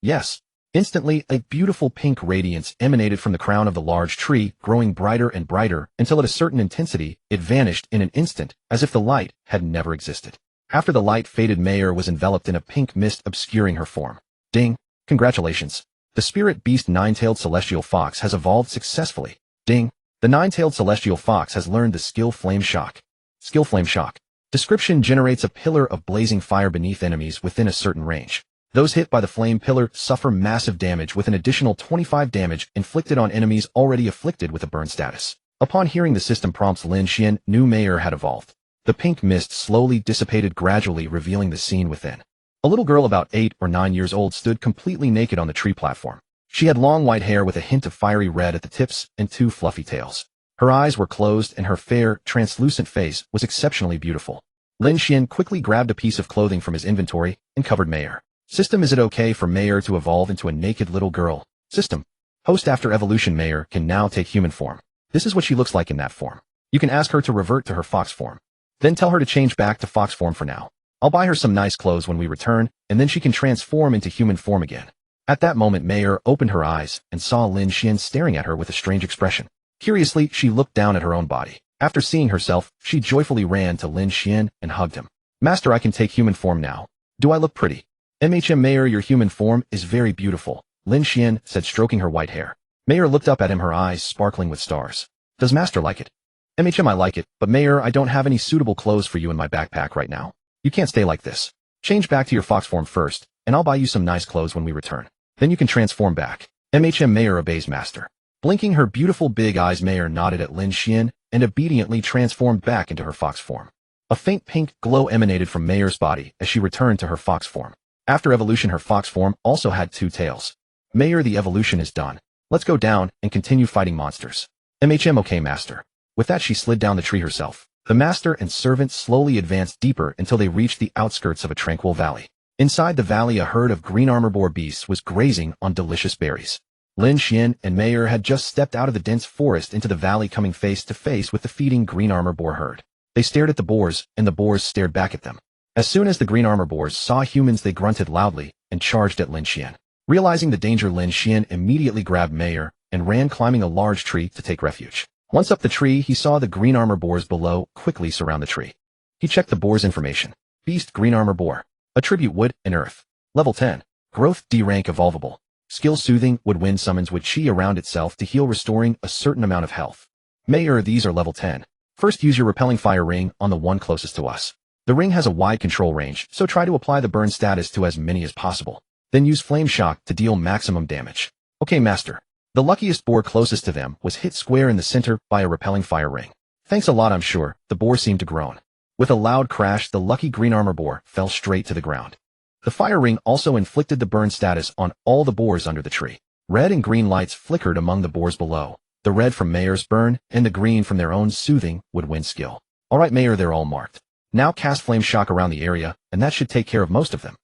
Yes. Instantly, a beautiful pink radiance emanated from the crown of the large tree, growing brighter and brighter, until at a certain intensity, it vanished in an instant, as if the light had never existed. After the light faded, Mayor was enveloped in a pink mist obscuring her form. Ding. Congratulations. The spirit beast nine-tailed celestial fox has evolved successfully. Ding. The nine-tailed celestial fox has learned the skill Flame Shock. Skill Flame Shock. Description: generates a pillar of blazing fire beneath enemies within a certain range. Those hit by the flame pillar suffer massive damage, with an additional 25 damage inflicted on enemies already afflicted with a burn status. Upon hearing the system prompts, Lin Xuan knew Mayor had evolved. The pink mist slowly dissipated, gradually revealing the scene within. A little girl about 8 or 9 years old stood completely naked on the tree platform. She had long white hair with a hint of fiery red at the tips and 2 fluffy tails. Her eyes were closed and her fair, translucent face was exceptionally beautiful. Lin Xuan quickly grabbed a piece of clothing from his inventory and covered Mayor. System: is it okay for Mayor to evolve into a naked little girl? System: host: after evolution, Mayor can now take human form. This is what she looks like in that form. You can ask her to revert to her fox form. Then tell her to change back to fox form for now. I'll buy her some nice clothes when we return, and then she can transform into human form again. At that moment, Mayor opened her eyes and saw Lin Xuan staring at her with a strange expression. Curiously, she looked down at her own body. After seeing herself, she joyfully ran to Lin Xuan and hugged him. Master, I can take human form now. Do I look pretty? Mayor, your human form is very beautiful, Lin Xuan said, stroking her white hair. Mayor looked up at him, her eyes sparkling with stars. Does Master like it? I like it, but Mayor, I don't have any suitable clothes for you in my backpack right now. You can't stay like this. Change back to your fox form first, and I'll buy you some nice clothes when we return. Then you can transform back. Mayor obeys Master. Blinking her beautiful big eyes, Mayor nodded at Lin Xuan and obediently transformed back into her fox form. A faint pink glow emanated from Mayor's body as she returned to her fox form. After evolution, her fox form also had 2 tails. Mayor, the evolution is done. Let's go down and continue fighting monsters. Okay, Master. With that, she slid down the tree herself. The master and servant slowly advanced deeper until they reached the outskirts of a tranquil valley. Inside the valley, a herd of green armor boar beasts was grazing on delicious berries. Lin Xuan and Mayor had just stepped out of the dense forest into the valley, coming face to face with the feeding green armor boar herd. They stared at the boars, and the boars stared back at them. As soon as the green armor boars saw humans, they grunted loudly and charged at Lin Xuan. Realizing the danger, Lin Xuan immediately grabbed Mayor and ran, climbing a large tree to take refuge. Once up the tree, he saw the green armor boars below quickly surround the tree. He checked the boar's information. Beast green armor boar. Attribute wood and earth. Level 10. Growth D rank evolvable. Skill soothing. Woodwind summons wood chi around itself to heal, restoring a certain amount of health. Mayor, these are level 10. First, use your repelling fire ring on the one closest to us. The ring has a wide control range, so try to apply the burn status to as many as possible. Then use Flame Shock to deal maximum damage. Okay, Master. The luckiest boar closest to them was hit square in the center by a repelling fire ring. Thanks a lot, I'm sure. The boar seemed to groan. With a loud crash, the lucky green armor boar fell straight to the ground. The fire ring also inflicted the burn status on all the boars under the tree. Red and green lights flickered among the boars below. The red from Mayor's burn and the green from their own soothing woodwind skill. Alright, Mayor, they're all marked. Now cast Flame Shock around the area, and that should take care of most of them.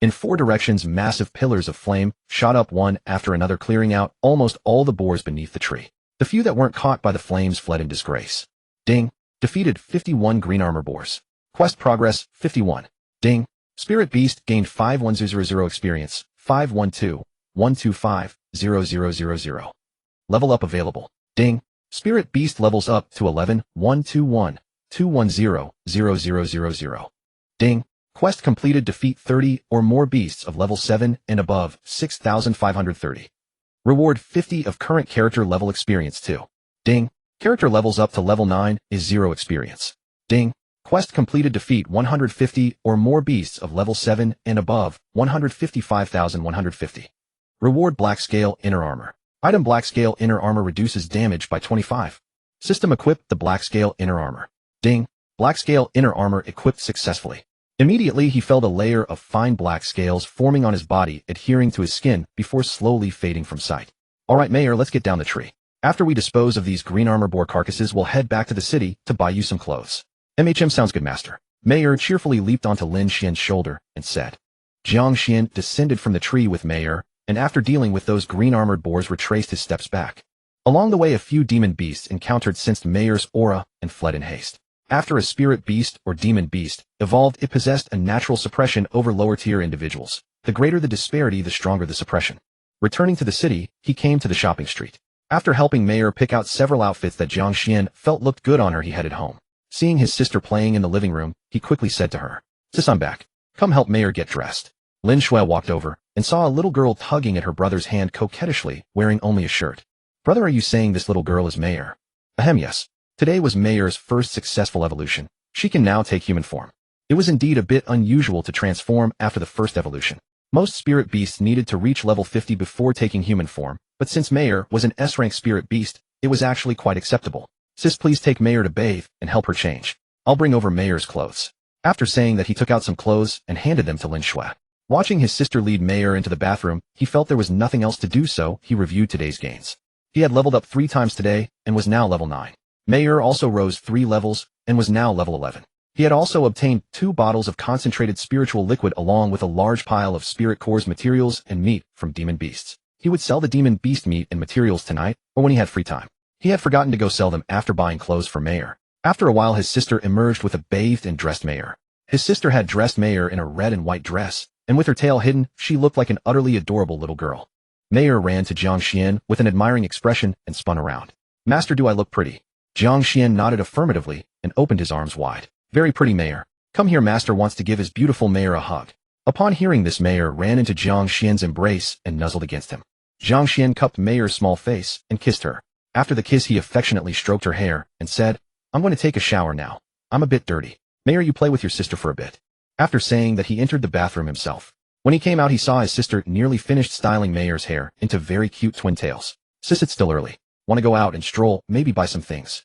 In 4 directions, massive pillars of flame shot up one after another, clearing out almost all the boars beneath the tree. The few that weren't caught by the flames fled in disgrace. Ding. Defeated 51 green armor boars. Quest progress 51. Ding. Spirit Beast gained 5100 experience. 512-125-0000. Level up available. Ding. Spirit Beast levels up to 11-121-210-0000. Ding. Quest completed. Defeat 30 or more beasts of level 7 and above. 6,530. Reward 50 of current character level experience 2. Ding. Character levels up to level 9 is 0 experience. Ding. Quest completed. Defeat 150 or more beasts of level 7 and above. 155,150. Reward Black Scale Inner Armor. Item: Black Scale Inner Armor reduces damage by 25. System: equip the Black Scale Inner Armor. Ding. Black Scale Inner Armor equipped successfully. Immediately he felt a layer of fine black scales forming on his body, adhering to his skin before slowly fading from sight. Alright, Mayor, let's get down the tree. After we dispose of these green armor boar carcasses, we'll head back to the city to buy you some clothes. Sounds good, Master. Mayor cheerfully leaped onto Lin Xuan's shoulder and said. Jiang Xian descended from the tree with Mayor and after dealing with those green-armored boars retraced his steps back. Along the way a few demon beasts encountered sensed Mayor's aura and fled in haste. After a spirit beast or demon beast evolved, it possessed a natural suppression over lower-tier individuals. The greater the disparity, the stronger the suppression. Returning to the city, he came to the shopping street. After helping Mayor pick out several outfits that Jiang Xian felt looked good on her, he headed home. Seeing his sister playing in the living room, he quickly said to her, "Sis, I'm back. Come help Mayor get dressed." Lin Xuan walked over and saw a little girl tugging at her brother's hand coquettishly, wearing only a shirt. "Brother, are you saying this little girl is Mayor?" "Ahem, yes. Today was Mayor's first successful evolution. She can now take human form." It was indeed a bit unusual to transform after the first evolution. Most spirit beasts needed to reach level 50 before taking human form, but since Mayor was an S-rank spirit beast, it was actually quite acceptable. "Sis, please take Mayor to bathe and help her change. I'll bring over Mayor's clothes." After saying that, he took out some clothes and handed them to Lin Xuan. Watching his sister lead Mayor into the bathroom, he felt there was nothing else to do, so he reviewed today's gains. He had leveled up 3 times today and was now level 9. Mayor also rose 3 levels and was now level 11. He had also obtained 2 bottles of concentrated spiritual liquid along with a large pile of spirit cores materials and meat from demon beasts. He would sell the demon beast meat and materials tonight or when he had free time. He had forgotten to go sell them after buying clothes for Mayor. After a while, his sister emerged with a bathed and dressed Mayor. His sister had dressed Mayor in a red and white dress, and with her tail hidden, she looked like an utterly adorable little girl. Mayor ran to Jiang Xian with an admiring expression and spun around. "Master, do I look pretty?" Jiang Xian nodded affirmatively and opened his arms wide. "Very pretty, Mayor. Come here, Master wants to give his beautiful Mayor a hug." Upon hearing this, Mayor ran into Jiang Xian's embrace and nuzzled against him. Jiang Xian cupped Mayor's small face and kissed her. After the kiss, he affectionately stroked her hair and said, "I'm going to take a shower now. I'm a bit dirty. Mayor, you play with your sister for a bit." After saying that, he entered the bathroom himself. When he came out, he saw his sister nearly finished styling Mayor's hair into very cute twin tails. "Sis, it's still early. Want to go out and stroll, maybe buy some things?"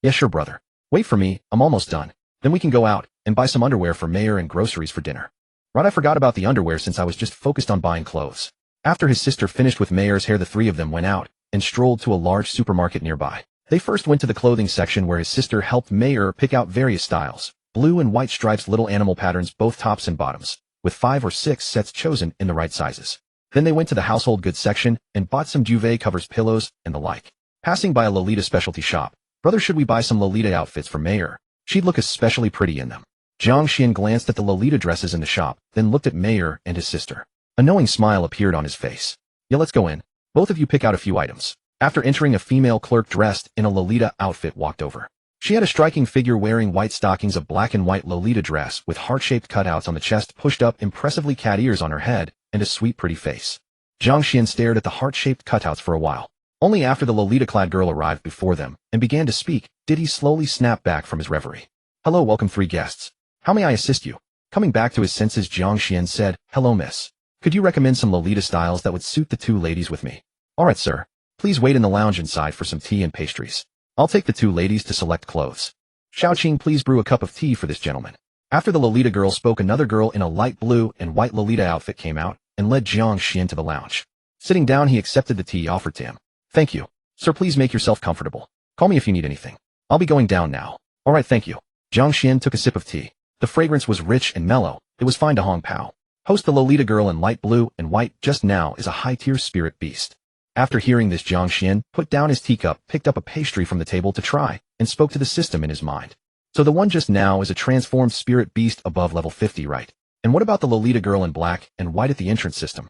"Yeah, sure, brother. Wait for me, I'm almost done. Then we can go out and buy some underwear for Mayor and groceries for dinner." "Right, I forgot about the underwear since I was just focused on buying clothes." After his sister finished with Mayor's hair, the 3 of them went out and strolled to a large supermarket nearby. They first went to the clothing section where his sister helped Mayor pick out various styles, blue and white stripes, little animal patterns, both tops and bottoms, with 5 or 6 sets chosen in the right sizes. Then they went to the household goods section and bought some duvet covers, pillows, and the like. Passing by a Lolita specialty shop, "Brother, should we buy some Lolita outfits for Mayor? She'd look especially pretty in them." Jiang Xian glanced at the Lolita dresses in the shop, then looked at Mayor and his sister. A knowing smile appeared on his face. "Yeah, let's go in. Both of you pick out a few items." After entering, a female clerk dressed in a Lolita outfit walked over. She had a striking figure wearing white stockings, a black and white Lolita dress with heart-shaped cutouts on the chest, pushed up impressively cat ears on her head, and a sweet pretty face. Jiang Xian stared at the heart-shaped cutouts for a while. Only after the Lolita-clad girl arrived before them and began to speak did he slowly snap back from his reverie. "Hello, welcome 3 guests. How may I assist you?" Coming back to his senses, Jiang Xian said, "Hello, miss. Could you recommend some Lolita styles that would suit the 2 ladies with me?" "All right, sir. Please wait in the lounge inside for some tea and pastries. I'll take the 2 ladies to select clothes. Xiaoqing, please brew a cup of tea for this gentleman." After the Lolita girl spoke, another girl in a light blue and white Lolita outfit came out and led Jiang Xian to the lounge. Sitting down, he accepted the tea offered to him. "Thank you. Sir, please make yourself comfortable. Call me if you need anything. I'll be going down now." "All right, thank you." Jiang Xian took a sip of tea. The fragrance was rich and mellow. It was fine to Hong Pao. Host, the Lolita girl in light blue and white just now is a high-tier spirit beast. After hearing this, Jiang Xian put down his teacup, picked up a pastry from the table to try, and spoke to the system in his mind. "So the one just now is a transformed spirit beast above level 50, right? And what about the Lolita girl in black and white at the entrance system?"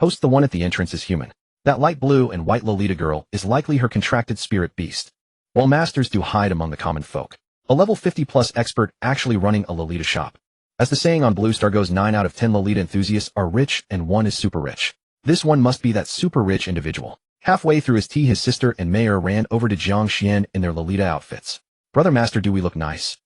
"Host, the one at the entrance is human. That light blue and white Lolita girl is likely her contracted spirit beast. While masters do hide among the common folk. A level 50+ expert actually running a Lolita shop. As the saying on Blue Star goes, 9 out of 10 Lolita enthusiasts are rich and 1 is super rich. This one must be that super rich individual." Halfway through his tea, his sister and Mayor ran over to Jiang Xian in their Lolita outfits. "Brother, master, do we look nice?"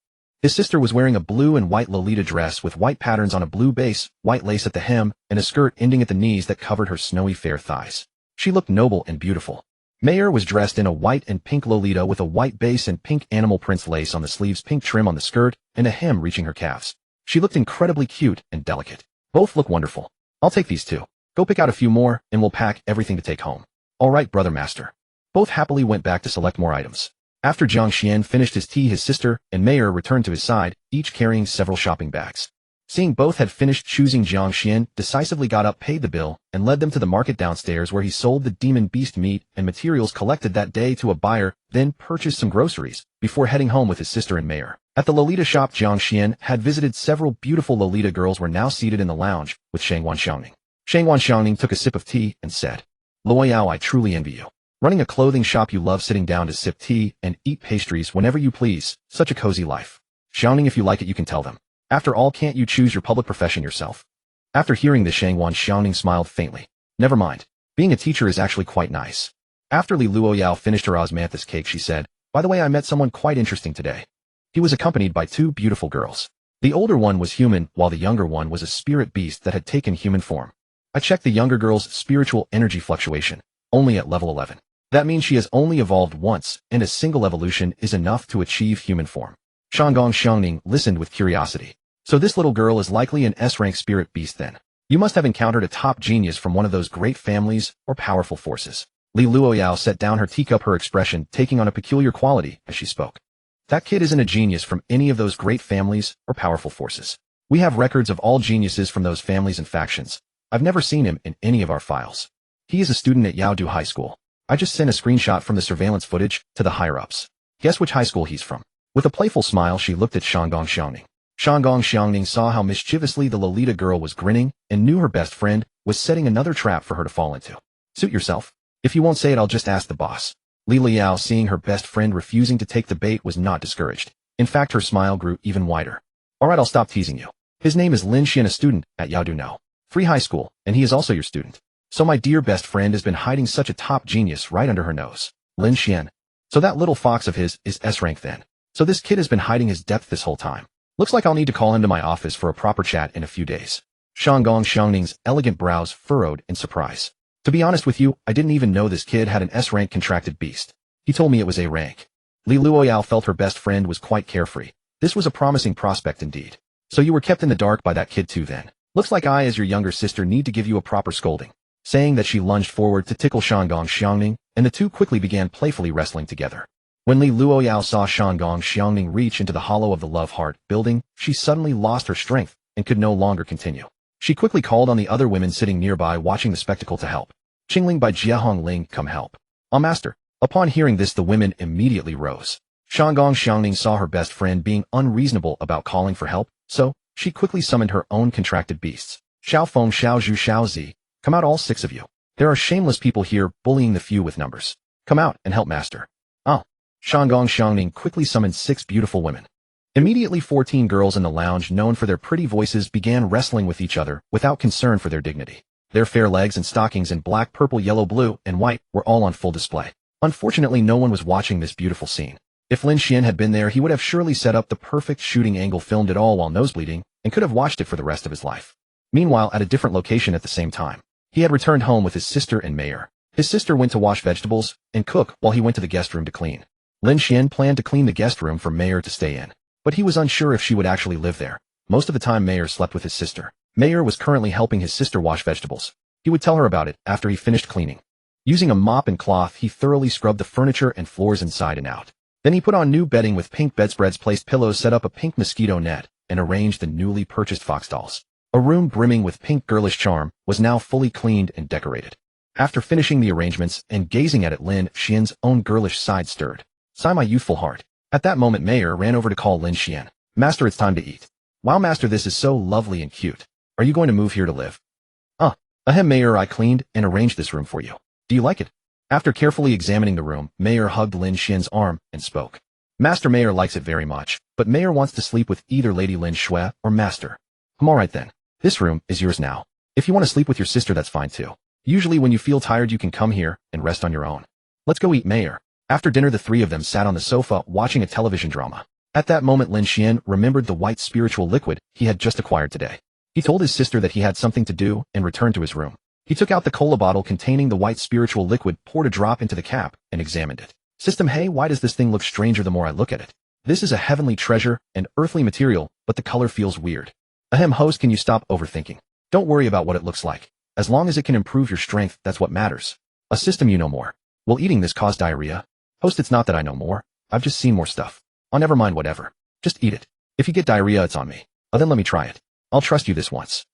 His sister was wearing a blue and white Lolita dress with white patterns on a blue base, white lace at the hem, and a skirt ending at the knees that covered her snowy fair thighs. She looked noble and beautiful. Mayor was dressed in a white and pink Lolita with a white base and pink animal prints lace on the sleeves, pink trim on the skirt, and a hem reaching her calves. She looked incredibly cute and delicate. "Both look wonderful. I'll take these 2. Go pick out a few more, and we'll pack everything to take home." "All right, brother master." Both happily went back to select more items. After Jiang Xian finished his tea, his sister and Mayor returned to his side, each carrying several shopping bags. Seeing both had finished choosing, Jiang Xian decisively got up, paid the bill, and led them to the market downstairs where he sold the demon beast meat and materials collected that day to a buyer, then purchased some groceries, before heading home with his sister and Mayor. At the Lolita shop, Jiang Xian had visited several beautiful Lolita girls were now seated in the lounge with Shangwan Xiangning. Shangwan Xiangning took a sip of tea and said, Luoyao, I truly envy you. Running a clothing shop, you love sitting down to sip tea and eat pastries whenever you please, such a cozy life. Xiangning, if you like it, you can tell them. After all, can't you choose your public profession yourself? After hearing this, Shangwan Xiangning smiled faintly. Never mind. Being a teacher is actually quite nice. After Li Luoyao finished her osmanthus cake, she said, by the way, I met someone quite interesting today. He was accompanied by two beautiful girls. The older one was human, while the younger one was a spirit beast that had taken human form. I checked the younger girl's spiritual energy fluctuation, only at level 11. That means she has only evolved once, and a single evolution is enough to achieve human form. Shangong Xiangning listened with curiosity. So this little girl is likely an S-rank spirit beast then. You must have encountered a top genius from one of those great families or powerful forces. Li Luoyao set down her teacup, her expression taking on a peculiar quality as she spoke. That kid isn't a genius from any of those great families or powerful forces. We have records of all geniuses from those families and factions. I've never seen him in any of our files. He is a student at Yaodu High School. I just sent a screenshot from the surveillance footage to the higher-ups. Guess which high school he's from? With a playful smile, she looked at Shangong Xiangning. Shangong Xiangning saw how mischievously the Lolita girl was grinning and knew her best friend was setting another trap for her to fall into. Suit yourself. If you won't say it, I'll just ask the boss. Li Liao, seeing her best friend refusing to take the bait, was not discouraged. In fact, her smile grew even wider. Alright, I'll stop teasing you. His name is Lin Xuan, a student at Yaodu No. Free High School, and he is also your student. So my dear best friend has been hiding such a top genius right under her nose. Lin Xuan. So that little fox of his is S-rank then. So this kid has been hiding his depth this whole time. Looks like I'll need to call him to my office for a proper chat in a few days. Shangong Xiangning's elegant brows furrowed in surprise. To be honest with you, I didn't even know this kid had an S-rank contracted beast. He told me it was A rank. Li Luoyao felt her best friend was quite carefree. This was a promising prospect indeed. So you were kept in the dark by that kid too then. Looks like I, as your younger sister, need to give you a proper scolding. Saying that, she lunged forward to tickle Shangong Xiangning, and the two quickly began playfully wrestling together. When Li Luoyao saw Shangong Xiangning reach into the hollow of the love heart building, she suddenly lost her strength and could no longer continue. She quickly called on the other women sitting nearby watching the spectacle to help. Qingling by Jiahong Ling, come help. Master. Upon hearing this, the women immediately rose. Shangong Xiangning saw her best friend being unreasonable about calling for help, so she quickly summoned her own contracted beasts. Xiao Feng, Xiao Zhu, Xiao Zi, come out, all 6 of you. There are shameless people here bullying the few with numbers. Come out and help master. Shangong Xiangning quickly summoned 6 beautiful women. Immediately 14 girls in the lounge, known for their pretty voices, began wrestling with each other without concern for their dignity. Their fair legs and stockings in black, purple, yellow, blue, and white were all on full display. Unfortunately, no one was watching this beautiful scene. If Lin Xuan had been there, he would have surely set up the perfect shooting angle, filmed it all while nosebleeding, and could have watched it for the rest of his life. Meanwhile, at a different location at the same time, he had returned home with his sister and Mayor. His sister went to wash vegetables and cook while he went to the guest room to clean. Lin Xuan planned to clean the guest room for Mayor to stay in, but he was unsure if she would actually live there. Most of the time, Mayor slept with his sister. Mayor was currently helping his sister wash vegetables. He would tell her about it after he finished cleaning. Using a mop and cloth, he thoroughly scrubbed the furniture and floors inside and out. Then he put on new bedding with pink bedspreads, placed pillows, set up a pink mosquito net, and arranged the newly purchased fox dolls. A room brimming with pink girlish charm was now fully cleaned and decorated. After finishing the arrangements and gazing at it, Lin Xuan's own girlish side stirred. Sigh, my youthful heart. At that moment, Mayor ran over to call Lin Xuan. Master, it's time to eat. Wow, Master, this is so lovely and cute. Are you going to move here to live? Mayor, I cleaned and arranged this room for you. Do you like it? After carefully examining the room, Mayor hugged Lin Xuan's arm and spoke. Master, Mayor likes it very much, but Mayor wants to sleep with either Lady Lin Xuan or Master. Alright then. This room is yours now. If you want to sleep with your sister, that's fine too. Usually when you feel tired, you can come here and rest on your own. Let's go eat, Mayor. After dinner, the 3 of them sat on the sofa watching a television drama. At that moment, Lin Xuan remembered the white spiritual liquid he had just acquired today. He told his sister that he had something to do and returned to his room. He took out the cola bottle containing the white spiritual liquid, poured a drop into the cap, and examined it. System, hey, why does this thing look stranger the more I look at it? This is a heavenly treasure and earthly material, but the color feels weird. Host, can you stop overthinking? Don't worry about what it looks like. As long as it can improve your strength, that's what matters. A system, you know more. Will eating this cause diarrhea? Host, it's not that I know more. I've just seen more stuff. Never mind, whatever. Just eat it. If you get diarrhea, it's on me. Then let me try it. I'll trust you this once.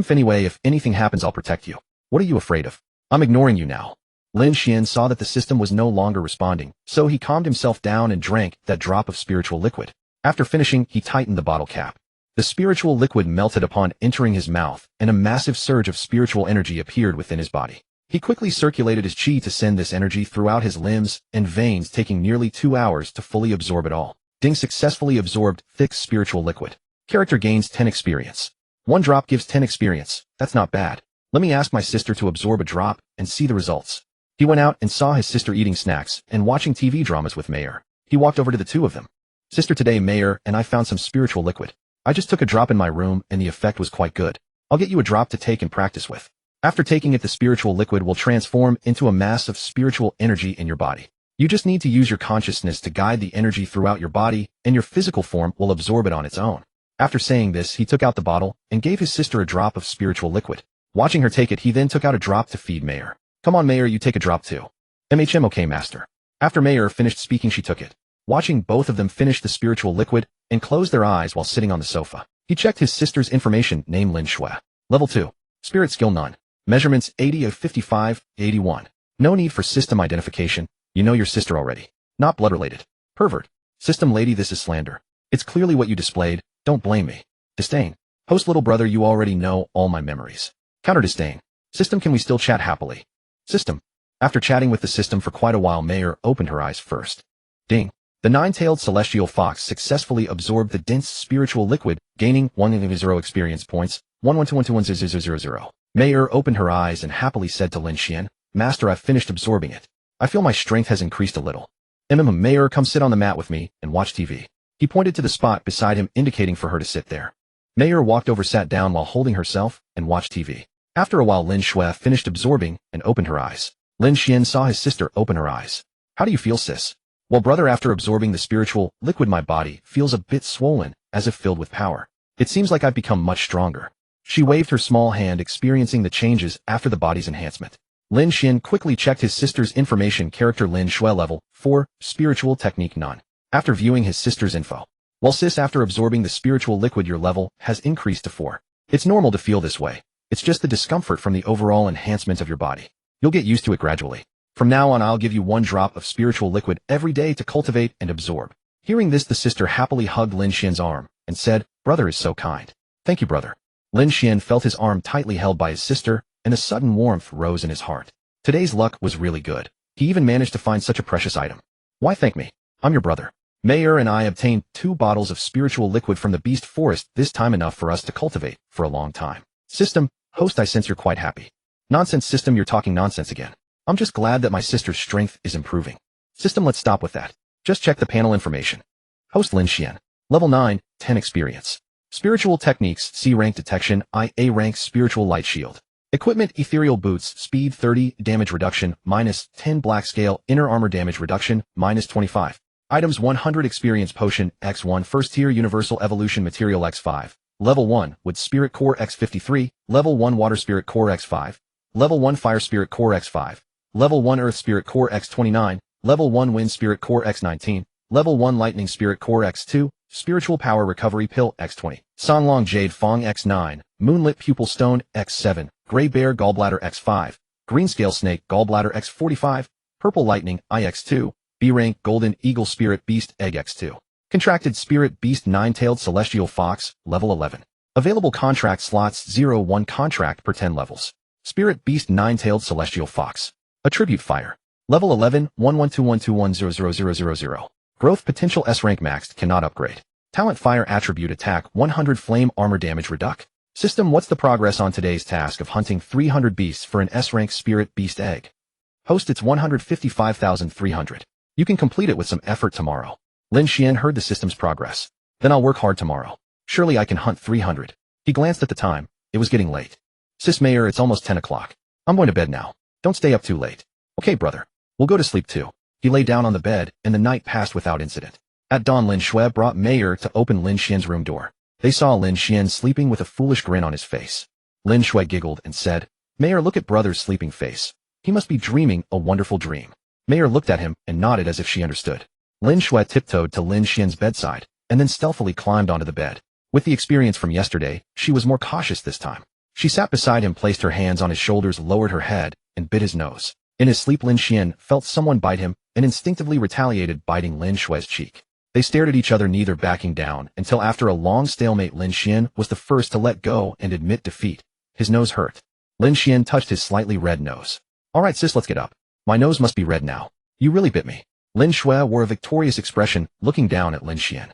Anyway, if anything happens, I'll protect you. What are you afraid of? I'm ignoring you now. Lin Xuan saw that the system was no longer responding, so he calmed himself down and drank that drop of spiritual liquid. After finishing, he tightened the bottle cap. The spiritual liquid melted upon entering his mouth, and a massive surge of spiritual energy appeared within his body. He quickly circulated his chi to send this energy throughout his limbs and veins, taking nearly 2 hours to fully absorb it all. Ding successfully absorbed thick spiritual liquid. Character gains 10 experience. 1 drop gives 10 experience. That's not bad. Let me ask my sister to absorb a drop and see the results. He went out and saw his sister eating snacks and watching TV dramas with Mayor. He walked over to the two of them. Sister, today Mayor and I found some spiritual liquid. I just took a drop in my room and the effect was quite good. I'll get you a drop to take and practice with. After taking it, the spiritual liquid will transform into a mass of spiritual energy in your body. You just need to use your consciousness to guide the energy throughout your body, and your physical form will absorb it on its own. After saying this, he took out the bottle and gave his sister a drop of spiritual liquid. Watching her take it, he then took out a drop to feed Mayor. Come on, Mayor, you take a drop too. Okay, Master. After Mayor finished speaking, she took it. Watching both of them finish the spiritual liquid and close their eyes while sitting on the sofa, he checked his sister's information, name Lin Xuan. Level 2. Spirit skill none. Measurements 80 of 55, 81. No need for system identification. You know your sister already. Not blood related. Pervert. System lady, this is slander. It's clearly what you displayed. Don't blame me. Disdain. Host, little brother, you already know all my memories. Counter disdain. System, can we still chat happily? System. After chatting with the system for quite a while, Mayor opened her eyes first. Ding. The 9-tailed celestial fox successfully absorbed the dense spiritual liquid, gaining 100 experience points, 112121000. Mayor opened her eyes and happily said to Lin Xuan, Master, I've finished absorbing it. I feel my strength has increased a little. Mayor, come sit on the mat with me and watch TV. He pointed to the spot beside him, indicating for her to sit there. Mayor walked over, sat down while holding herself, and watched TV. After a while, Lin Xuan finished absorbing and opened her eyes. Lin Xuan saw his sister open her eyes. How do you feel, sis? Well, brother, after absorbing the spiritual liquid, my body feels a bit swollen, as if filled with power. It seems like I've become much stronger. She waved her small hand, experiencing the changes after the body's enhancement. Lin Xuan quickly checked his sister's information. Character Lin Xuan level 4, spiritual technique none. After viewing his sister's info. Well, sis, after absorbing the spiritual liquid, your level has increased to 4. It's normal to feel this way. It's just the discomfort from the overall enhancement of your body. You'll get used to it gradually. From now on, I'll give you 1 drop of spiritual liquid every day to cultivate and absorb. Hearing this, the sister happily hugged Lin Xuan's arm and said, Brother is so kind. Thank you, brother. Lin Xuan felt his arm tightly held by his sister, and a sudden warmth rose in his heart. Today's luck was really good. He even managed to find such a precious item. Why thank me? I'm your brother. Mayor and I obtained 2 bottles of spiritual liquid from the beast forest, this time enough for us to cultivate for a long time. System, host, I sense you're quite happy. Nonsense, system, you're talking nonsense again. I'm just glad that my sister's strength is improving. System, let's stop with that. Just check the panel information. Host Lin Xuan. Level 9, 10 experience. Spiritual techniques, C rank detection, IA rank spiritual light shield. Equipment, ethereal boots, speed 30, damage reduction, -10 black scale, inner armor damage reduction, -25. Items 100 experience potion, X1 first tier universal evolution material X5. Level 1, wood spirit core X53, level 1 water spirit core X5, level 1 fire spirit core X5, level 1 earth spirit core X29, level 1 wind spirit core X19, level 1 lightning spirit core X2, spiritual power recovery pill X20, Sanlong jade fong X9, moonlit pupil stone X7, gray bear gallbladder X5, green scale snake gallbladder X45, purple lightning IX2, B rank golden eagle spirit beast egg X2. Contracted spirit beast 9-tailed celestial fox, level 11. Available contract slots 0-1 contract per 10 levels. Spirit beast 9-tailed celestial fox. Attribute fire. Level 11, 1121210000. Growth potential S rank maxed, cannot upgrade. Talent fire attribute attack 100 flame armor damage reduct. System, what's the progress on today's task of hunting 300 beasts for an S rank spirit beast egg? Host, it's 155,300. You can complete it with some effort tomorrow. Lin Xuan heard the system's progress. Then I'll work hard tomorrow. Surely I can hunt 300. He glanced at the time. It was getting late. Sis Mayor, it's almost 10 o'clock. I'm going to bed now. Don't stay up too late. Okay, brother. We'll go to sleep too. He lay down on the bed, and the night passed without incident. At dawn, Lin Xuan brought Mayor to open Lin Xuan's room door. They saw Lin Xuan sleeping with a foolish grin on his face. Lin Xuan giggled and said, Mayor, look at brother's sleeping face. He must be dreaming a wonderful dream. Mayor looked at him and nodded as if she understood. Lin Xuan tiptoed to Lin Xuan's bedside, and then stealthily climbed onto the bed. With the experience from yesterday, she was more cautious this time. She sat beside him, placed her hands on his shoulders, lowered her head, and bit his nose. In his sleep, Lin Xuan felt someone bite him and instinctively retaliated, biting Lin Xuan's cheek. They stared at each other, neither backing down, until after a long stalemate Lin Xuan was the first to let go and admit defeat. His nose hurt. Lin Xuan touched his slightly red nose. "All right, sis, let's get up. My nose must be red now. You really bit me." Lin Xuan wore a victorious expression, looking down at Lin Xuan.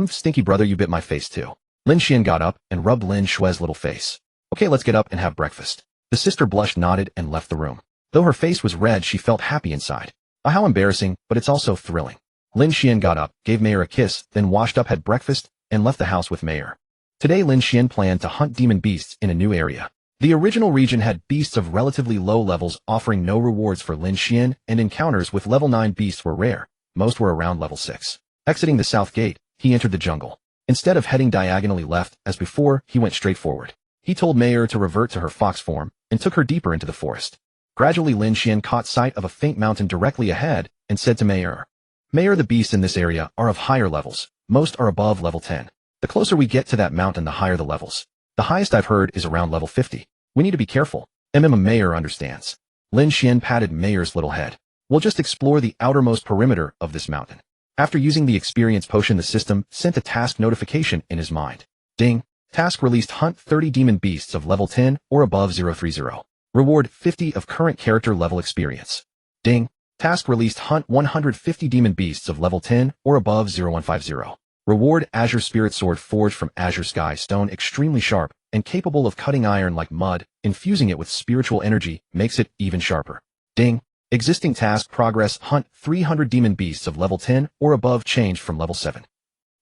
Stinky brother, you bit my face too." Lin Xuan got up and rubbed Lin Xuan's little face. "Okay, let's get up and have breakfast." The sister blushed, nodded, and left the room. Though her face was red, she felt happy inside. How embarrassing, but it's also thrilling. Lin Xuan got up, gave Mayor a kiss, then washed up, had breakfast, and left the house with Mayor. Today Lin Xuan planned to hunt demon beasts in a new area. The original region had beasts of relatively low levels, offering no rewards for Lin Xuan, and encounters with level 9 beasts were rare. Most were around level 6. Exiting the south gate, he entered the jungle. Instead of heading diagonally left, as before, he went straight forward. He told Mayor to revert to her fox form, and took her deeper into the forest. Gradually Lin Xuan caught sight of a faint mountain directly ahead, and said to Mayor, "Mayor, the beasts in this area are of higher levels. Most are above level 10. The closer we get to that mountain, the higher the levels. The highest I've heard is around level 50. We need to be careful." Mayor understands. Lin Xuan patted Mayor's little head. "We'll just explore the outermost perimeter of this mountain." After using the experience potion, the system sent a task notification in his mind. Ding. Task released: hunt 30 demon beasts of level 10 or above 030. Reward 50 of current character level experience. Ding. Task released: hunt 150 demon beasts of level 10 or above 0150. Reward Azure Spirit Sword forged from Azure Sky Stone, extremely sharp and capable of cutting iron like mud. Infusing it with spiritual energy makes it even sharper. Ding. Existing task progress: hunt 300 demon beasts of level 10 or above, changed from level 7.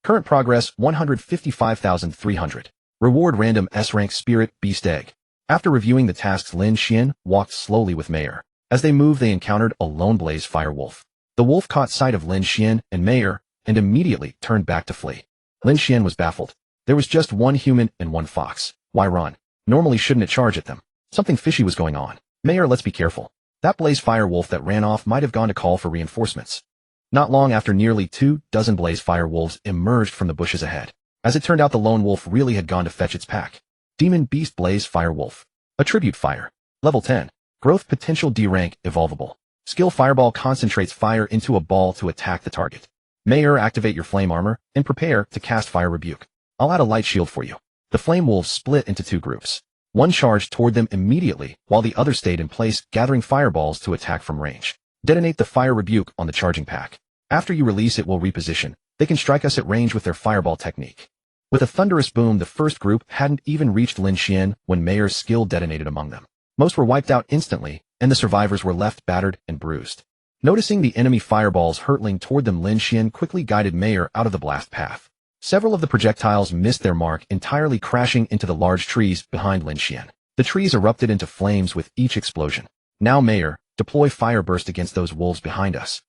Current progress 155,300. Reward random S-rank spirit beast egg. After reviewing the tasks, Lin Xuan walked slowly with Mayor. As they moved, they encountered a lone blaze fire wolf. The wolf caught sight of Lin Xuan and Mayor and immediately turned back to flee. Lin Xuan was baffled. There was just one human and one fox. Why run? Normally shouldn't it charge at them? Something fishy was going on. "Mayor, let's be careful. That blaze fire wolf that ran off might have gone to call for reinforcements." Not long after, nearly 24 blaze fire wolves emerged from the bushes ahead. As it turned out, the lone wolf really had gone to fetch its pack. Demon Beast Blaze Fire Wolf. Attribute Fire. Level 10. Growth Potential D rank Evolvable. Skill Fireball concentrates fire into a ball to attack the target. Mayor, activate your flame armor and prepare to cast Fire Rebuke. I'll add a light shield for you. The flame wolves split into two groups. One charged toward them immediately, while the other stayed in place, gathering fireballs to attack from range. Detonate the Fire Rebuke on the charging pack. After you release it, will reposition. They can strike us at range with their fireball technique. With a thunderous boom, the first group hadn't even reached Lin Xuan when Mayor's skill detonated among them. Most were wiped out instantly, and the survivors were left battered and bruised. Noticing the enemy fireballs hurtling toward them, Lin Xuan quickly guided Mayor out of the blast path. Several of the projectiles missed their mark, entirely crashing into the large trees behind Lin Xuan. The trees erupted into flames with each explosion. "Now, Mayor, deploy Fire Burst against those wolves behind us."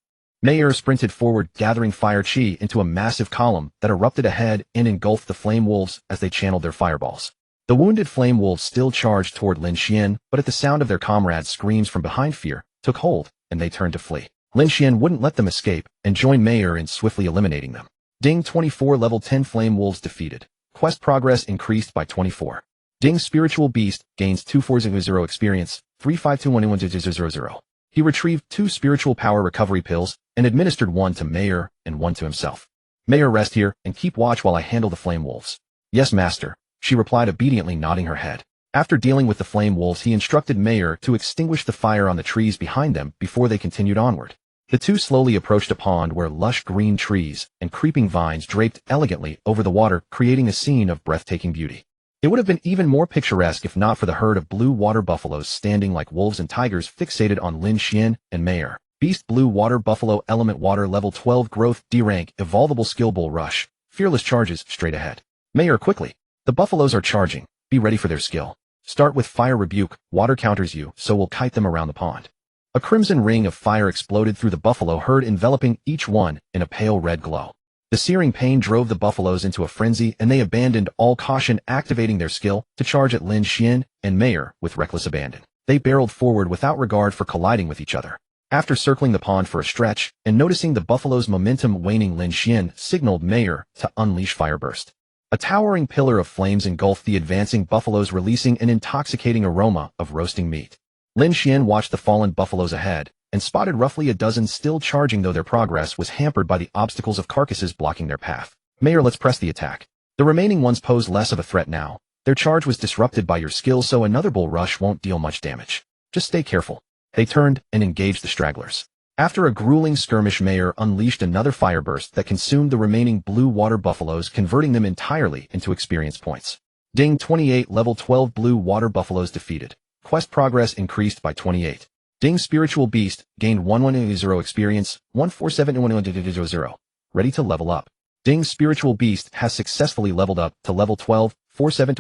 Mayor sprinted forward, gathering fire chi into a massive column that erupted ahead and engulfed the flame wolves as they channeled their fireballs. The wounded flame wolves still charged toward Lin Xuan, but at the sound of their comrades' screams from behind, fear took hold, and they turned to flee. Lin Xuan wouldn't let them escape and joined Mayor in swiftly eliminating them. Ding. 24 level 10 flame wolves defeated. Quest progress increased by 24. Ding. Spiritual Beast gains 2400 experience, 3521100. He retrieved 2 spiritual power recovery pills and administered one to Mayor and one to himself. "Mayor, rest here and keep watch while I handle the flame wolves." "Yes, master," she replied, obediently nodding her head. After dealing with the flame wolves, he instructed Mayor to extinguish the fire on the trees behind them before they continued onward. The two slowly approached a pond where lush green trees and creeping vines draped elegantly over the water, creating a scene of breathtaking beauty. It would have been even more picturesque if not for the herd of blue water buffaloes standing like wolves and tigers, fixated on Lin Xuan and Mayor. Beast Blue Water Buffalo Element Water Level 12 Growth D rank Evolvable Skill Bull Rush. Fearless charges straight ahead. "Mayor, quickly. The buffaloes are charging. Be ready for their skill. Start with Fire Rebuke. Water counters you, so we'll kite them around the pond." A crimson ring of fire exploded through the buffalo herd, enveloping each one in a pale red glow. The searing pain drove the buffaloes into a frenzy, and they abandoned all caution, activating their skill to charge at Lin Xuan and Mayor with reckless abandon. They barreled forward without regard for colliding with each other. After circling the pond for a stretch and noticing the buffalo's momentum waning, Lin Xuan signaled Mayor to unleash Fire Burst. A towering pillar of flames engulfed the advancing buffaloes, releasing an intoxicating aroma of roasting meat. Lin Xuan watched the fallen buffaloes ahead and spotted roughly a dozen still charging, though their progress was hampered by the obstacles of carcasses blocking their path. Mayor, let's press the attack. The remaining ones pose less of a threat now. Their charge was disrupted by your skill, so another bull rush won't deal much damage. Just stay careful. They turned and engaged the stragglers. After a grueling skirmish, Mayor unleashed another fire burst that consumed the remaining blue water buffaloes, converting them entirely into experience points. Ding, 28 level 12 blue water buffaloes defeated. Quest progress increased by 28. Ding, spiritual beast gained 110 experience, 147 ready to level up. Ding, spiritual beast has successfully leveled up to level 12, 47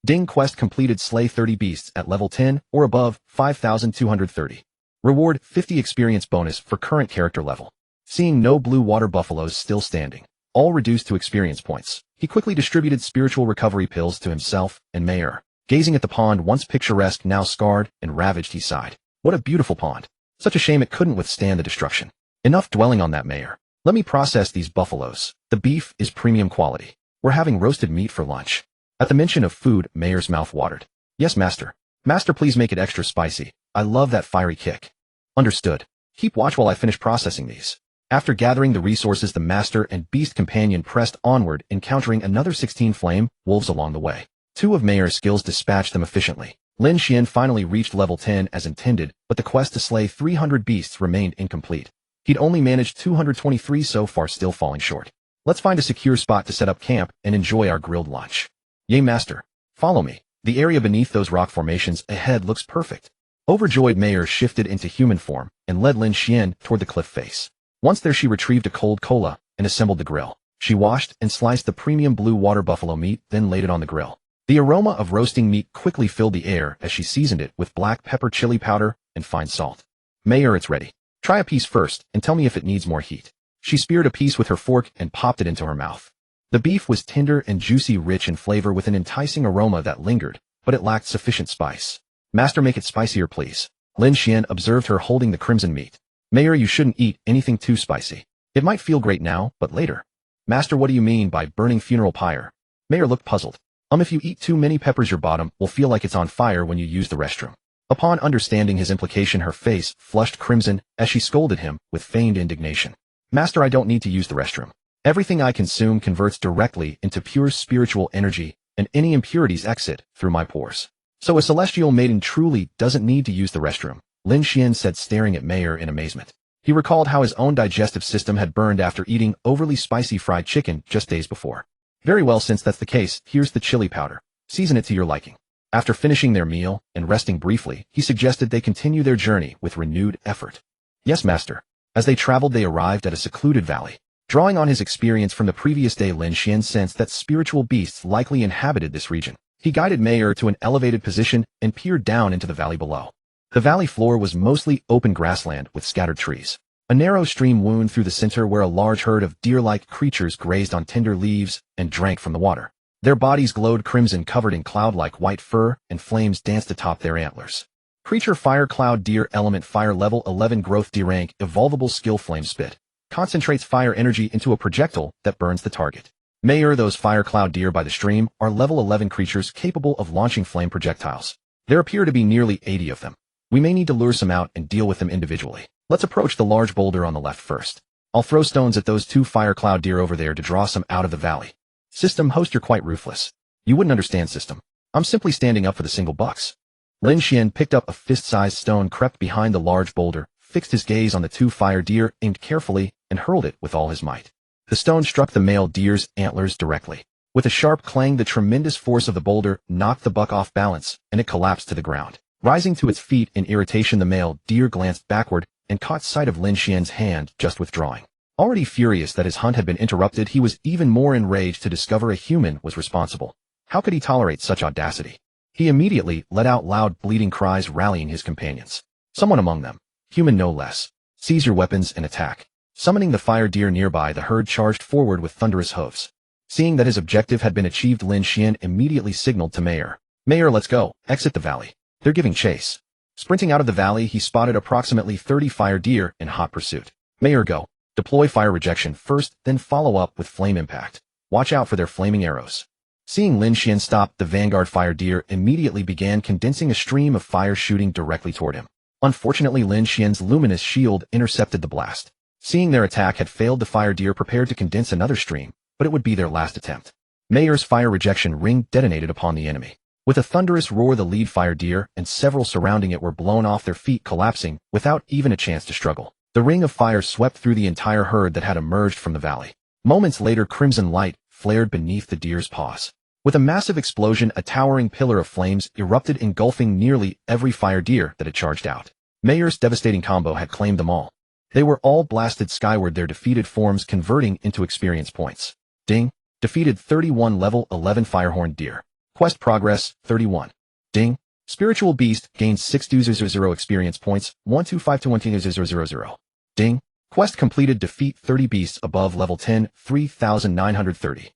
Ding, quest completed, slay 30 beasts at level 10 or above, 5230. Reward, 50 experience bonus for current character level. Seeing no blue water buffaloes still standing, all reduced to experience points, he quickly distributed spiritual recovery pills to himself and Mayor. Gazing at the pond, once picturesque, now scarred and ravaged, he sighed. What a beautiful pond. Such a shame it couldn't withstand the destruction. Enough dwelling on that, Mayor. Let me process these buffaloes. The beef is premium quality. We're having roasted meat for lunch. At the mention of food, Mayor's mouth watered. Yes, master. Master, please make it extra spicy. I love that fiery kick. Understood. Keep watch while I finish processing these. After gathering the resources, the master and beast companion pressed onward, encountering another 16 flame wolves along the way. 2 of Mayor's skills dispatched them efficiently. Lin Xuan finally reached level 10 as intended, but the quest to slay 300 beasts remained incomplete. He'd only managed 223 so far, still falling short. Let's find a secure spot to set up camp and enjoy our grilled lunch. Yay, master. Follow me. The area beneath those rock formations ahead looks perfect. Overjoyed, Mayor shifted into human form and led Lin Xuan toward the cliff face. Once there, she retrieved a cold cola and assembled the grill. She washed and sliced the premium blue water buffalo meat, then laid it on the grill. The aroma of roasting meat quickly filled the air as she seasoned it with black pepper, chili powder, and fine salt. Mayor, it's ready. Try a piece first and tell me if it needs more heat. She speared a piece with her fork and popped it into her mouth. The beef was tender and juicy, rich in flavor with an enticing aroma that lingered, but it lacked sufficient spice. Master, make it spicier, please. Lin Xuan observed her holding the crimson meat. Mayor, you shouldn't eat anything too spicy. It might feel great now, but later. Master, what do you mean by burning funeral pyre? Mayor looked puzzled. If you eat too many peppers, your bottom will feel like it's on fire when you use the restroom. Upon understanding his implication, her face flushed crimson as she scolded him with feigned indignation. Master, I don't need to use the restroom. Everything I consume converts directly into pure spiritual energy, and any impurities exit through my pores. So a celestial maiden truly doesn't need to use the restroom, Lin Xuan said, staring at Mayor in amazement. He recalled how his own digestive system had burned after eating overly spicy fried chicken just days before. Very well, since that's the case, here's the chili powder. Season it to your liking. After finishing their meal and resting briefly, he suggested they continue their journey with renewed effort. Yes, master. As they traveled, they arrived at a secluded valley. Drawing on his experience from the previous day, Lin Xuan sensed that spiritual beasts likely inhabited this region. He guided Mayor to an elevated position and peered down into the valley below. The valley floor was mostly open grassland with scattered trees. A narrow stream wound through the center where a large herd of deer-like creatures grazed on tender leaves and drank from the water. Their bodies glowed crimson, covered in cloud-like white fur, and flames danced atop their antlers. Creature Fire Cloud Deer, Element Fire, Level 11, Growth D rank, Evolvable Skill, Flame Spit. Concentrates fire energy into a projectile that burns the target. Mayor, those Fire Cloud Deer by the stream are level 11 creatures capable of launching flame projectiles. There appear to be nearly 80 of them. We may need to lure some out and deal with them individually. Let's approach the large boulder on the left first. I'll throw stones at those 2 Fire Cloud Deer over there to draw some out of the valley. System host, you're quite ruthless. You wouldn't understand, system. I'm simply standing up for the single bucks. Lin Xuan picked up a fist-sized stone, crept behind the large boulder, fixed his gaze on the 2 fire deer, aimed carefully, and hurled it with all his might. The stone struck the male deer's antlers directly. With a sharp clang, the tremendous force of the boulder knocked the buck off balance, and it collapsed to the ground. Rising to its feet in irritation, the male deer glanced backward and caught sight of Lin Xuan's hand just withdrawing. Already furious that his hunt had been interrupted, he was even more enraged to discover a human was responsible. How could he tolerate such audacity? He immediately let out loud bleating cries, rallying his companions. Someone among them, human no less, seize your weapons and attack. Summoning the fire deer nearby, the herd charged forward with thunderous hooves. Seeing that his objective had been achieved, Lin Xuan immediately signaled to Mayor. Mayor, let's go. Exit the valley. They're giving chase. Sprinting out of the valley, he spotted approximately 30 fire deer in hot pursuit. Mayor, go. Deploy fire rejection first, then follow up with flame impact. Watch out for their flaming arrows. Seeing Lin Xuan stop, the vanguard fire deer immediately began condensing a stream of fire shooting directly toward him. Unfortunately, Lin Xian's luminous shield intercepted the blast. Seeing their attack had failed, the fire deer prepared to condense another stream, but it would be their last attempt. Mayor's fire rejection ring detonated upon the enemy. With a thunderous roar, the lead fire deer and several surrounding it were blown off their feet, collapsing without even a chance to struggle. The ring of fire swept through the entire herd that had emerged from the valley. Moments later, crimson light flared beneath the deer's paws. With a massive explosion, a towering pillar of flames erupted, engulfing nearly every fire deer that had charged out. Mayor's devastating combo had claimed them all. They were all blasted skyward, their defeated forms converting into experience points. Ding. Defeated 31 level 11 Firehorn Deer. Quest progress 31. Ding. Spiritual Beast gains 6,000 experience points 12521,000. Ding. Quest completed. Defeat 30 beasts above level 10 3,930.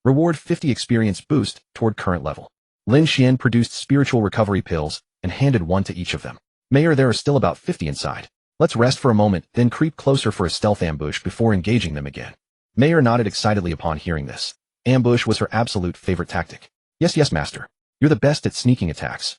Reward 50 experience boost toward current level. Lin Xuan produced spiritual recovery pills and handed one to each of them. Mayor, there are still about 50 inside. Let's rest for a moment, then creep closer for a stealth ambush before engaging them again. Mayor nodded excitedly upon hearing this. Ambush was her absolute favorite tactic. Yes, master. You're the best at sneaking attacks.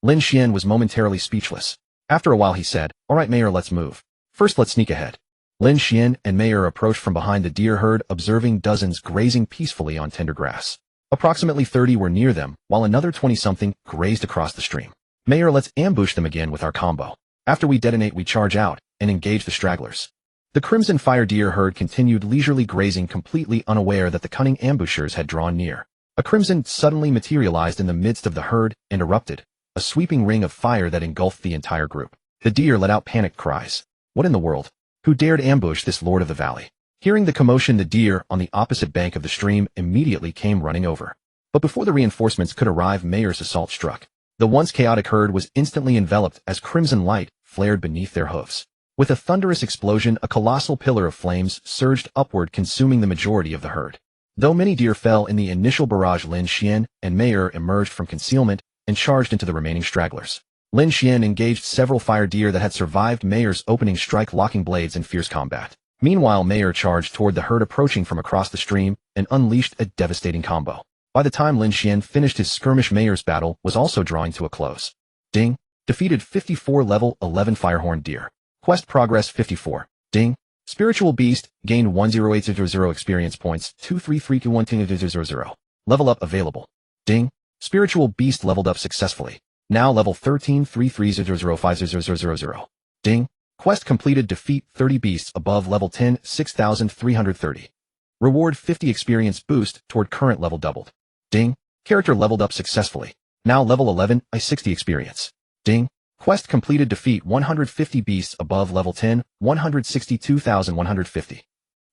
Lin Xuan was momentarily speechless. After a while he said, Alright Mayor, let's move. First let's sneak ahead. Lin Xuan and Mayor approached from behind the deer herd, observing dozens grazing peacefully on tender grass. Approximately 30 were near them, while another 20-something grazed across the stream. Mayor, let's ambush them again with our combo. After we detonate, we charge out and engage the stragglers. The crimson fire deer herd continued leisurely grazing, completely unaware that the cunning ambushers had drawn near. A crimson suddenly materialized in the midst of the herd and erupted, a sweeping ring of fire that engulfed the entire group. The deer let out panicked cries. What in the world? Who dared ambush this lord of the valley? Hearing the commotion, the deer on the opposite bank of the stream immediately came running over. But before the reinforcements could arrive, Mayor's assault struck. The once chaotic herd was instantly enveloped as crimson light flared beneath their hoofs. With a thunderous explosion, a colossal pillar of flames surged upward, consuming the majority of the herd. Though many deer fell in the initial barrage, Lin Xuan and Mayor emerged from concealment and charged into the remaining stragglers. Lin Xuan engaged several fire deer that had survived Mayor's opening strike, locking blades in fierce combat. Meanwhile, Mayor charged toward the herd approaching from across the stream and unleashed a devastating combo. By the time Lin Xuan finished his skirmish, Mayor's battle was also drawing to a close. Ding. Defeated 54 level 11 Firehorn Deer. Quest progress 54. Ding. Spiritual Beast gained 10800 experience points 2331200. Level up available. Ding. Spiritual Beast leveled up successfully. Now level 13 3300500. Ding. Quest completed. Defeat 30 beasts above level 10 6330. Reward 50 experience boost toward current level doubled. Ding. Character leveled up successfully. Now level 11 I60 experience. Ding. Quest completed. Defeat 150 beasts above level 10 162,150.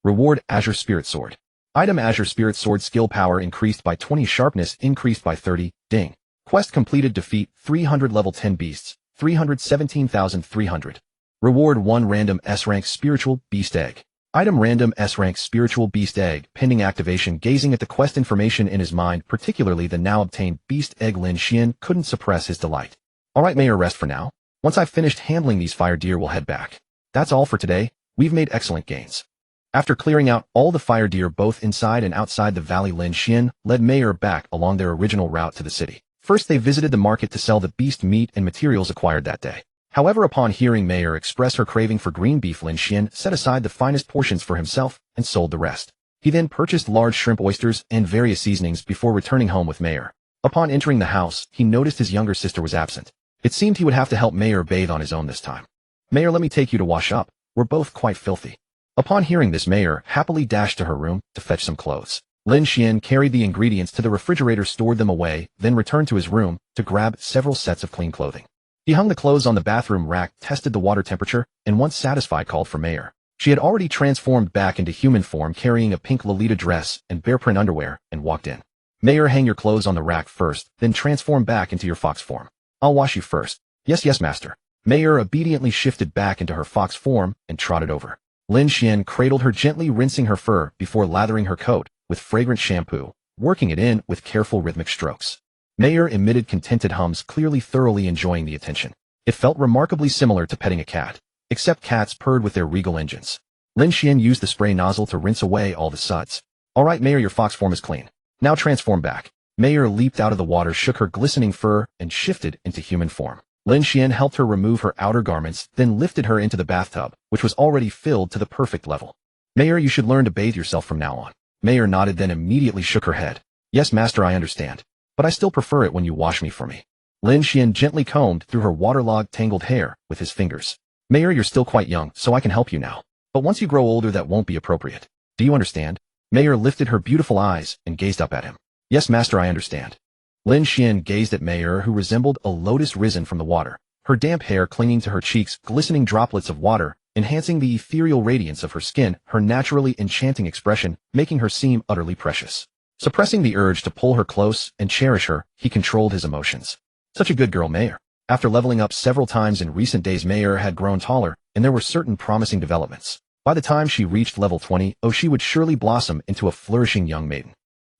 Reward Azure Spirit Sword. Item Azure Spirit Sword. Skill power increased by 20, sharpness increased by 30. Ding. Quest completed. Defeat 300 level 10 beasts 317,300. Reward 1 random S-rank Spiritual Beast Egg. Item Random S-rank Spiritual Beast Egg. Pending activation. Gazing at the quest information in his mind, particularly the now obtained Beast Egg, Lin Xuan couldn't suppress his delight. Alright Mayor, rest for now. Once I've finished handling these fire deer, we'll head back. That's all for today. We've made excellent gains. After clearing out all the fire deer both inside and outside the valley, Lin Xuan led Mayor back along their original route to the city. First, they visited the market to sell the beast meat and materials acquired that day. However, upon hearing Mayor express her craving for green beef, Lin Xuan set aside the finest portions for himself and sold the rest. He then purchased large shrimp, oysters, and various seasonings before returning home with Mayor. Upon entering the house, he noticed his younger sister was absent. It seemed he would have to help Mayor bathe on his own this time. Mayor, let me take you to wash up. We're both quite filthy. Upon hearing this, Mayor happily dashed to her room to fetch some clothes. Lin Xuan carried the ingredients to the refrigerator, stored them away, then returned to his room to grab several sets of clean clothing. He hung the clothes on the bathroom rack, tested the water temperature, and once satisfied, called for Mayor. She had already transformed back into human form, carrying a pink Lolita dress and bear print underwear, and walked in. Mayor, hang your clothes on the rack first, then transform back into your fox form. I'll wash you first. Yes, master. Mayor obediently shifted back into her fox form and trotted over. Lin Xuan cradled her gently, rinsing her fur before lathering her coat with fragrant shampoo, working it in with careful rhythmic strokes. Mayor emitted contented hums, clearly thoroughly enjoying the attention. It felt remarkably similar to petting a cat, except cats purred with their regal engines. Lin Xuan used the spray nozzle to rinse away all the suds. Alright Mayor, your fox form is clean. Now transform back. Mayor leaped out of the water, shook her glistening fur, and shifted into human form. Lin Xuan helped her remove her outer garments, then lifted her into the bathtub, which was already filled to the perfect level. Mayor, you should learn to bathe yourself from now on. Mayor nodded, then immediately shook her head. Yes, master, I understand. But I still prefer it when you wash me for me. Lin Xuan gently combed through her waterlogged tangled hair with his fingers. Mayor, you're still quite young, so I can help you now. But once you grow older, that won't be appropriate. Do you understand? Mayor lifted her beautiful eyes and gazed up at him. Yes, master, I understand. Lin Xuan gazed at Mayor, who resembled a lotus risen from the water, her damp hair clinging to her cheeks, glistening droplets of water, enhancing the ethereal radiance of her skin, her naturally enchanting expression, making her seem utterly precious. Suppressing the urge to pull her close and cherish her, he controlled his emotions. Such a good girl, Mayor. After leveling up several times in recent days, Mayor had grown taller, and there were certain promising developments. By the time she reached level 20, she would surely blossom into a flourishing young maiden.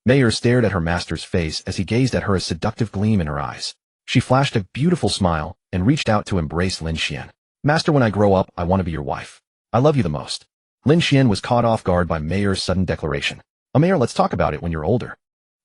Mayor stared at her master's face as he gazed at her, a seductive gleam in her eyes. She flashed a beautiful smile and reached out to embrace Lin Xuan. Master, when I grow up, I want to be your wife. I love you the most. Lin Xuan was caught off guard by Mayor's sudden declaration. Mayor, let's talk about it when you're older.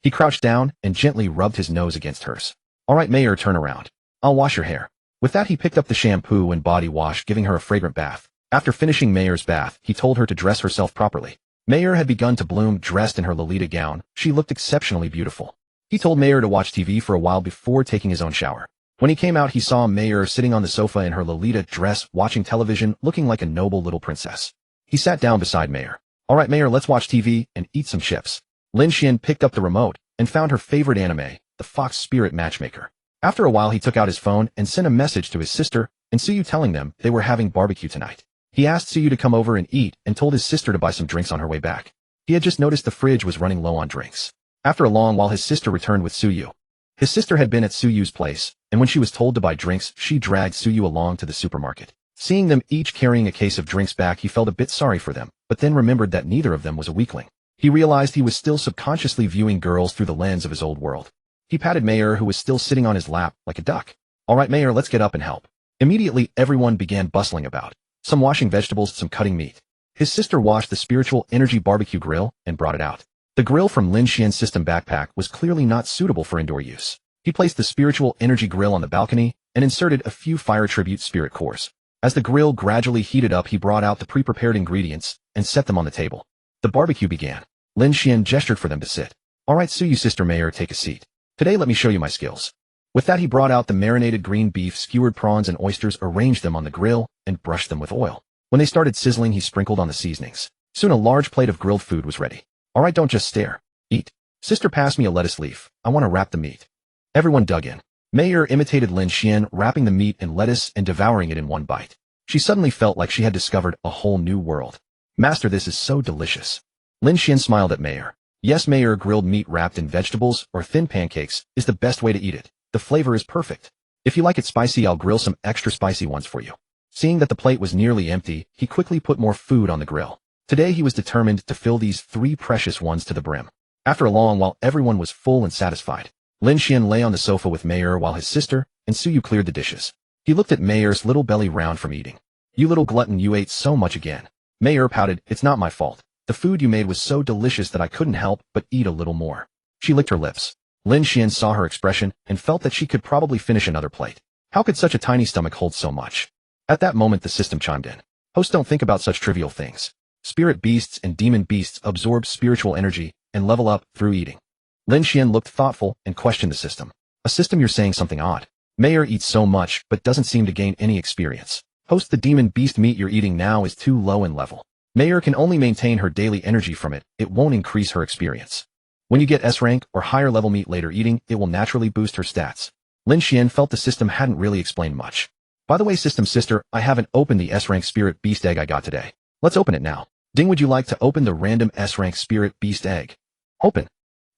He crouched down and gently rubbed his nose against hers. Alright, Mayor, turn around. I'll wash your hair. With that, he picked up the shampoo and body wash, giving her a fragrant bath. After finishing Mayor's bath, he told her to dress herself properly. Mayor had begun to bloom, dressed in her Lolita gown. She looked exceptionally beautiful. He told Mayor to watch TV for a while before taking his own shower. When he came out, he saw Mayor sitting on the sofa in her Lolita dress, watching television, looking like a noble little princess. He sat down beside Mayor. Alright, Mayor, let's watch TV and eat some chips. Lin Xuan picked up the remote and found her favorite anime, the Fox Spirit Matchmaker. After a while, he took out his phone and sent a message to his sister and Suyu, telling them they were having barbecue tonight. He asked Suyu to come over and eat and told his sister to buy some drinks on her way back. He had just noticed the fridge was running low on drinks. After a long while, his sister returned with Suyu. His sister had been at Suyu's place, and when she was told to buy drinks, she dragged Suyu along to the supermarket. Seeing them each carrying a case of drinks back, he felt a bit sorry for them, but then remembered that neither of them was a weakling. He realized he was still subconsciously viewing girls through the lens of his old world. He patted Mayor, who was still sitting on his lap like a duck. Alright, Mayor, let's get up and help. Immediately, everyone began bustling about. Some washing vegetables, some cutting meat. His sister washed the spiritual energy barbecue grill and brought it out. The grill from Lin Xuan's system backpack was clearly not suitable for indoor use. He placed the spiritual energy grill on the balcony and inserted a few fire tribute spirit cores. As the grill gradually heated up, he brought out the pre-prepared ingredients and set them on the table. The barbecue began. Lin Xuan gestured for them to sit. Alright, Suyu, sister Mayor, take a seat. Today let me show you my skills. With that, he brought out the marinated green beef, skewered prawns, and oysters, arranged them on the grill, and brushed them with oil. When they started sizzling, he sprinkled on the seasonings. Soon a large plate of grilled food was ready. Alright, don't just stare. Eat. Sister, pass me a lettuce leaf. I want to wrap the meat. Everyone dug in. Mayor imitated Lin Xuan, wrapping the meat in lettuce and devouring it in one bite. She suddenly felt like she had discovered a whole new world. Master, this is so delicious. Lin Xuan smiled at Mayor. Yes, Mayor, grilled meat wrapped in vegetables or thin pancakes is the best way to eat it. The flavor is perfect. If you like it spicy, I'll grill some extra spicy ones for you. Seeing that the plate was nearly empty, he quickly put more food on the grill. Today he was determined to fill these 3 precious ones to the brim. After a long while, everyone was full and satisfied. Lin Xuan lay on the sofa with Mayor while his sister and Suyu cleared the dishes. He looked at Mayor's little belly round from eating. You little glutton, you ate so much again. Mayor pouted, it's not my fault. The food you made was so delicious that I couldn't help but eat a little more. She licked her lips. Lin Xuan saw her expression and felt that she could probably finish another plate. How could such a tiny stomach hold so much? At that moment, the system chimed in. Hosts don't think about such trivial things. Spirit beasts and demon beasts absorb spiritual energy and level up through eating. Lin Xuan looked thoughtful and questioned the system. A system, you're saying something odd. Mayor eats so much but doesn't seem to gain any experience. Host, the demon beast meat you're eating now is too low in level. Mayor can only maintain her daily energy from it. It won't increase her experience. When you get S rank or higher level meat later eating, it will naturally boost her stats. Lin Xuan felt the system hadn't really explained much. By the way, system sister, I haven't opened the S rank spirit beast egg I got today. Let's open it now. Ding, would you like to open the random S rank spirit beast egg? Open.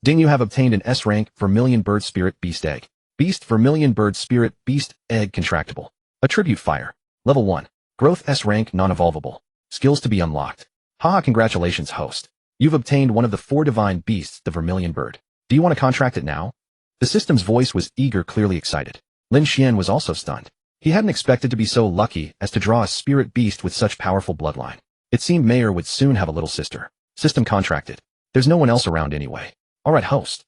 Ding, you have obtained an S rank vermilion bird spirit beast egg. Beast vermilion bird spirit beast egg contractable. Attribute fire. Level 1. Growth S rank non-evolvable. Skills to be unlocked. Haha, congratulations, host. You've obtained one of the 4 divine beasts, the vermilion bird. Do you want to contract it now? The system's voice was eager, clearly excited. Lin Xuan was also stunned. He hadn't expected to be so lucky as to draw a spirit beast with such powerful bloodline. It seemed Mayor would soon have a little sister. System contracted. There's no one else around anyway. Alright, host.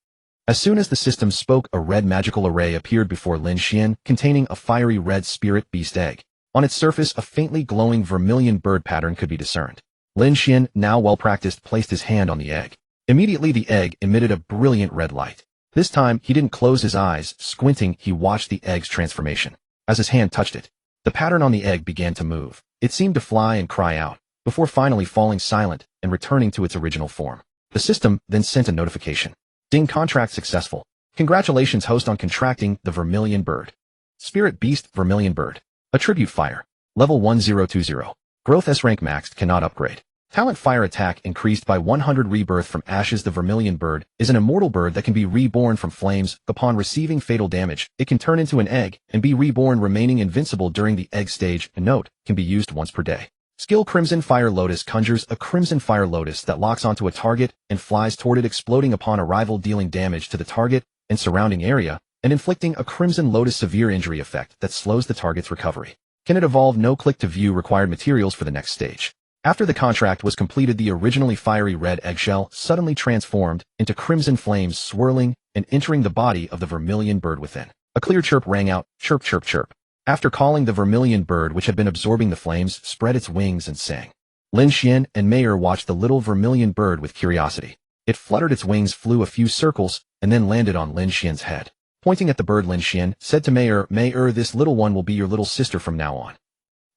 As soon as the system spoke, a red magical array appeared before Lin Xuan, containing a fiery red spirit beast egg. On its surface, a faintly glowing vermilion bird pattern could be discerned. Lin Xuan, now well-practiced, placed his hand on the egg. Immediately the egg emitted a brilliant red light. This time, he didn't close his eyes. Squinting, he watched the egg's transformation. As his hand touched it, the pattern on the egg began to move. It seemed to fly and cry out, before finally falling silent and returning to its original form. The system then sent a notification. Ding, contract successful. Congratulations, host, on contracting the Vermilion Bird. Spirit Beast Vermilion Bird. Attribute Fire. Level 1020. Growth S rank maxed, cannot upgrade. Talent Fire attack increased by 100. Rebirth from ashes. The Vermilion Bird is an immortal bird that can be reborn from flames. Upon receiving fatal damage, it can turn into an egg and be reborn, remaining invincible during the egg stage. A note, can be used once per day. Skill Crimson Fire Lotus conjures a crimson fire lotus that locks onto a target and flies toward it, exploding upon arrival, dealing damage to the target and surrounding area, and inflicting a crimson lotus severe injury effect that slows the target's recovery. Can it evolve? No. Click to view required materials for the next stage. After the contract was completed, the originally fiery red eggshell suddenly transformed into crimson flames, swirling and entering the body of the Vermilion Bird within. A clear chirp rang out, chirp, chirp, chirp. After calling, the Vermilion Bird, which had been absorbing the flames, spread its wings and sang. Lin Xuan and Mayer watched the little Vermilion Bird with curiosity. It fluttered its wings, flew a few circles, and then landed on Lin Xuan's head. Pointing at the bird, Lin Xuan said to Mayer, "Mayer, this little one will be your little sister from now on."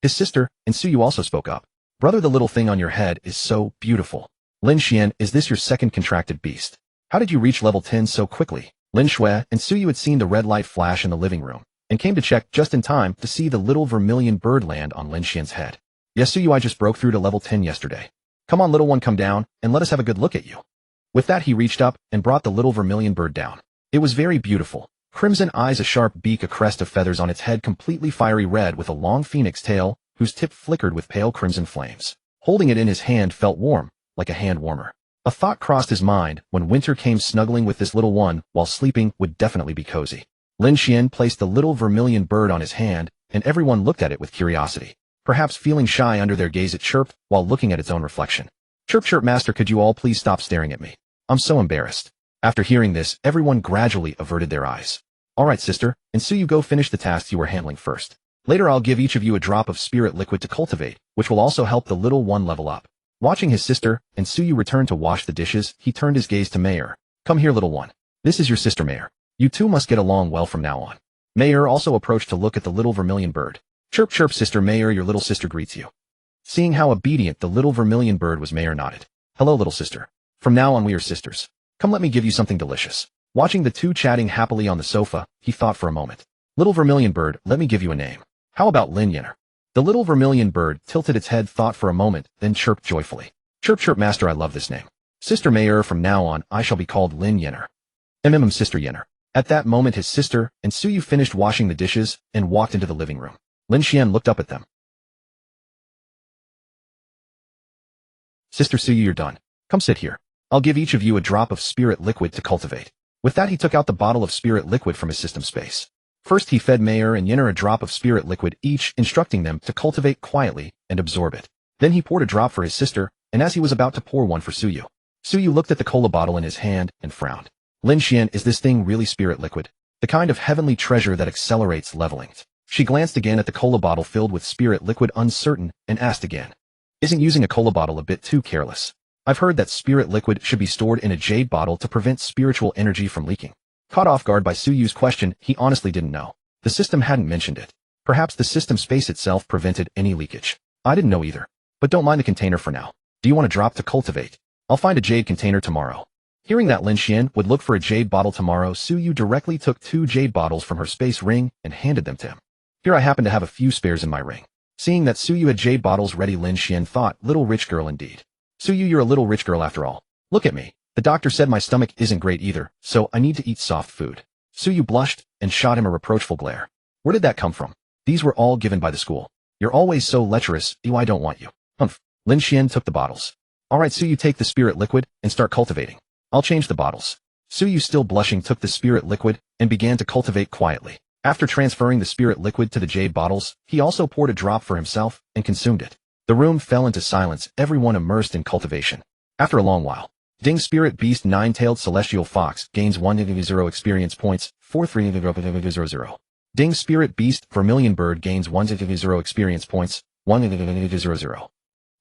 His sister, and Suyu also spoke up. "Brother, the little thing on your head is so beautiful." Lin Xuan, is this your second contracted beast? How did you reach level 10 so quickly? Lin Xuan and Suyu had seen the red light flash in the living room, and came to check just in time to see the little Vermilion Bird land on Lin Xuan's head. "Yes, Suyu, I just broke through to level 10 yesterday. Come on, little one, come down, and let us have a good look at you." With that, he reached up and brought the little Vermilion Bird down. It was very beautiful. Crimson eyes, a sharp beak, a crest of feathers on its head, completely fiery red, with a long phoenix tail, whose tip flickered with pale crimson flames. Holding it in his hand felt warm, like a hand warmer. A thought crossed his mind: when winter came, snuggling with this little one while sleeping would definitely be cozy. Lin Xuan placed the little Vermilion Bird on his hand, and everyone looked at it with curiosity. Perhaps feeling shy under their gaze, it chirped while looking at its own reflection. "Chirp, chirp, master, could you all please stop staring at me? I'm so embarrassed." After hearing this, everyone gradually averted their eyes. "Alright, sister, and Suyu, go finish the tasks you were handling first. Later I'll give each of you a drop of spirit liquid to cultivate, which will also help the little one level up." Watching his sister and Suyu return to wash the dishes, he turned his gaze to Mayer. "Come here, little one. This is your sister, Mayer. You two must get along well from now on." Mayer also approached to look at the little Vermilion Bird. "Chirp, chirp, sister." "Mayer, your little sister greets you." Seeing how obedient the little Vermilion Bird was, Mayer nodded. "Hello, little sister. From now on we are sisters. Come, let me give you something delicious." Watching the two chatting happily on the sofa, he thought for a moment. "Little Vermilion Bird, let me give you a name. How about Lin Yenner?" The little Vermilion Bird tilted its head, thought for a moment, then chirped joyfully. "Chirp, chirp, master, I love this name. Sister Mayer, from now on I shall be called Lin Yenner. Sister Yenner." At that moment, his sister and Suyu finished washing the dishes and walked into the living room. Lin Xuan looked up at them. "Sister Suyu, you're done. Come sit here. I'll give each of you a drop of spirit liquid to cultivate." With that, he took out the bottle of spirit liquid from his system space. First, he fed Mayer and Yenner a drop of spirit liquid each, instructing them to cultivate quietly and absorb it. Then he poured a drop for his sister, and as he was about to pour one for Suyu, Suyu looked at the cola bottle in his hand and frowned. "Lin Xuan, is this thing really spirit liquid? The kind of heavenly treasure that accelerates leveling?" She glanced again at the cola bottle filled with spirit liquid, uncertain, and asked again, "Isn't using a cola bottle a bit too careless? I've heard that spirit liquid should be stored in a jade bottle to prevent spiritual energy from leaking." Caught off guard by Suyu's question, he honestly didn't know. The system hadn't mentioned it. Perhaps the system space itself prevented any leakage. "I didn't know either. But don't mind the container for now. Do you want a drop to cultivate? I'll find a jade container tomorrow." Hearing that Lin Xuan would look for a jade bottle tomorrow, Suyu directly took 2 jade bottles from her space ring and handed them to him. "Here, I happen to have a few spares in my ring." Seeing that Suyu had jade bottles ready, Lin Xuan thought, little rich girl indeed. "Suyu, you're a little rich girl after all. Look at me. The doctor said my stomach isn't great either, so I need to eat soft food." Suyu blushed and shot him a reproachful glare. "Where did that come from? These were all given by the school. You're always so lecherous. Ew, I don't want you." "Humph." Lin Xuan took the bottles. "Alright, Suyu, take the spirit liquid and start cultivating. I'll change the bottles." Suyu, still blushing, took the spirit liquid and began to cultivate quietly. After transferring the spirit liquid to the jade bottles, he also poured a drop for himself and consumed it. The room fell into silence, everyone immersed in cultivation. After a long while, Ding Spirit Beast Nine-Tailed Celestial Fox gains 100 experience points, 4300. Ding Spirit Beast Vermilion Bird gains 100 experience points, 100.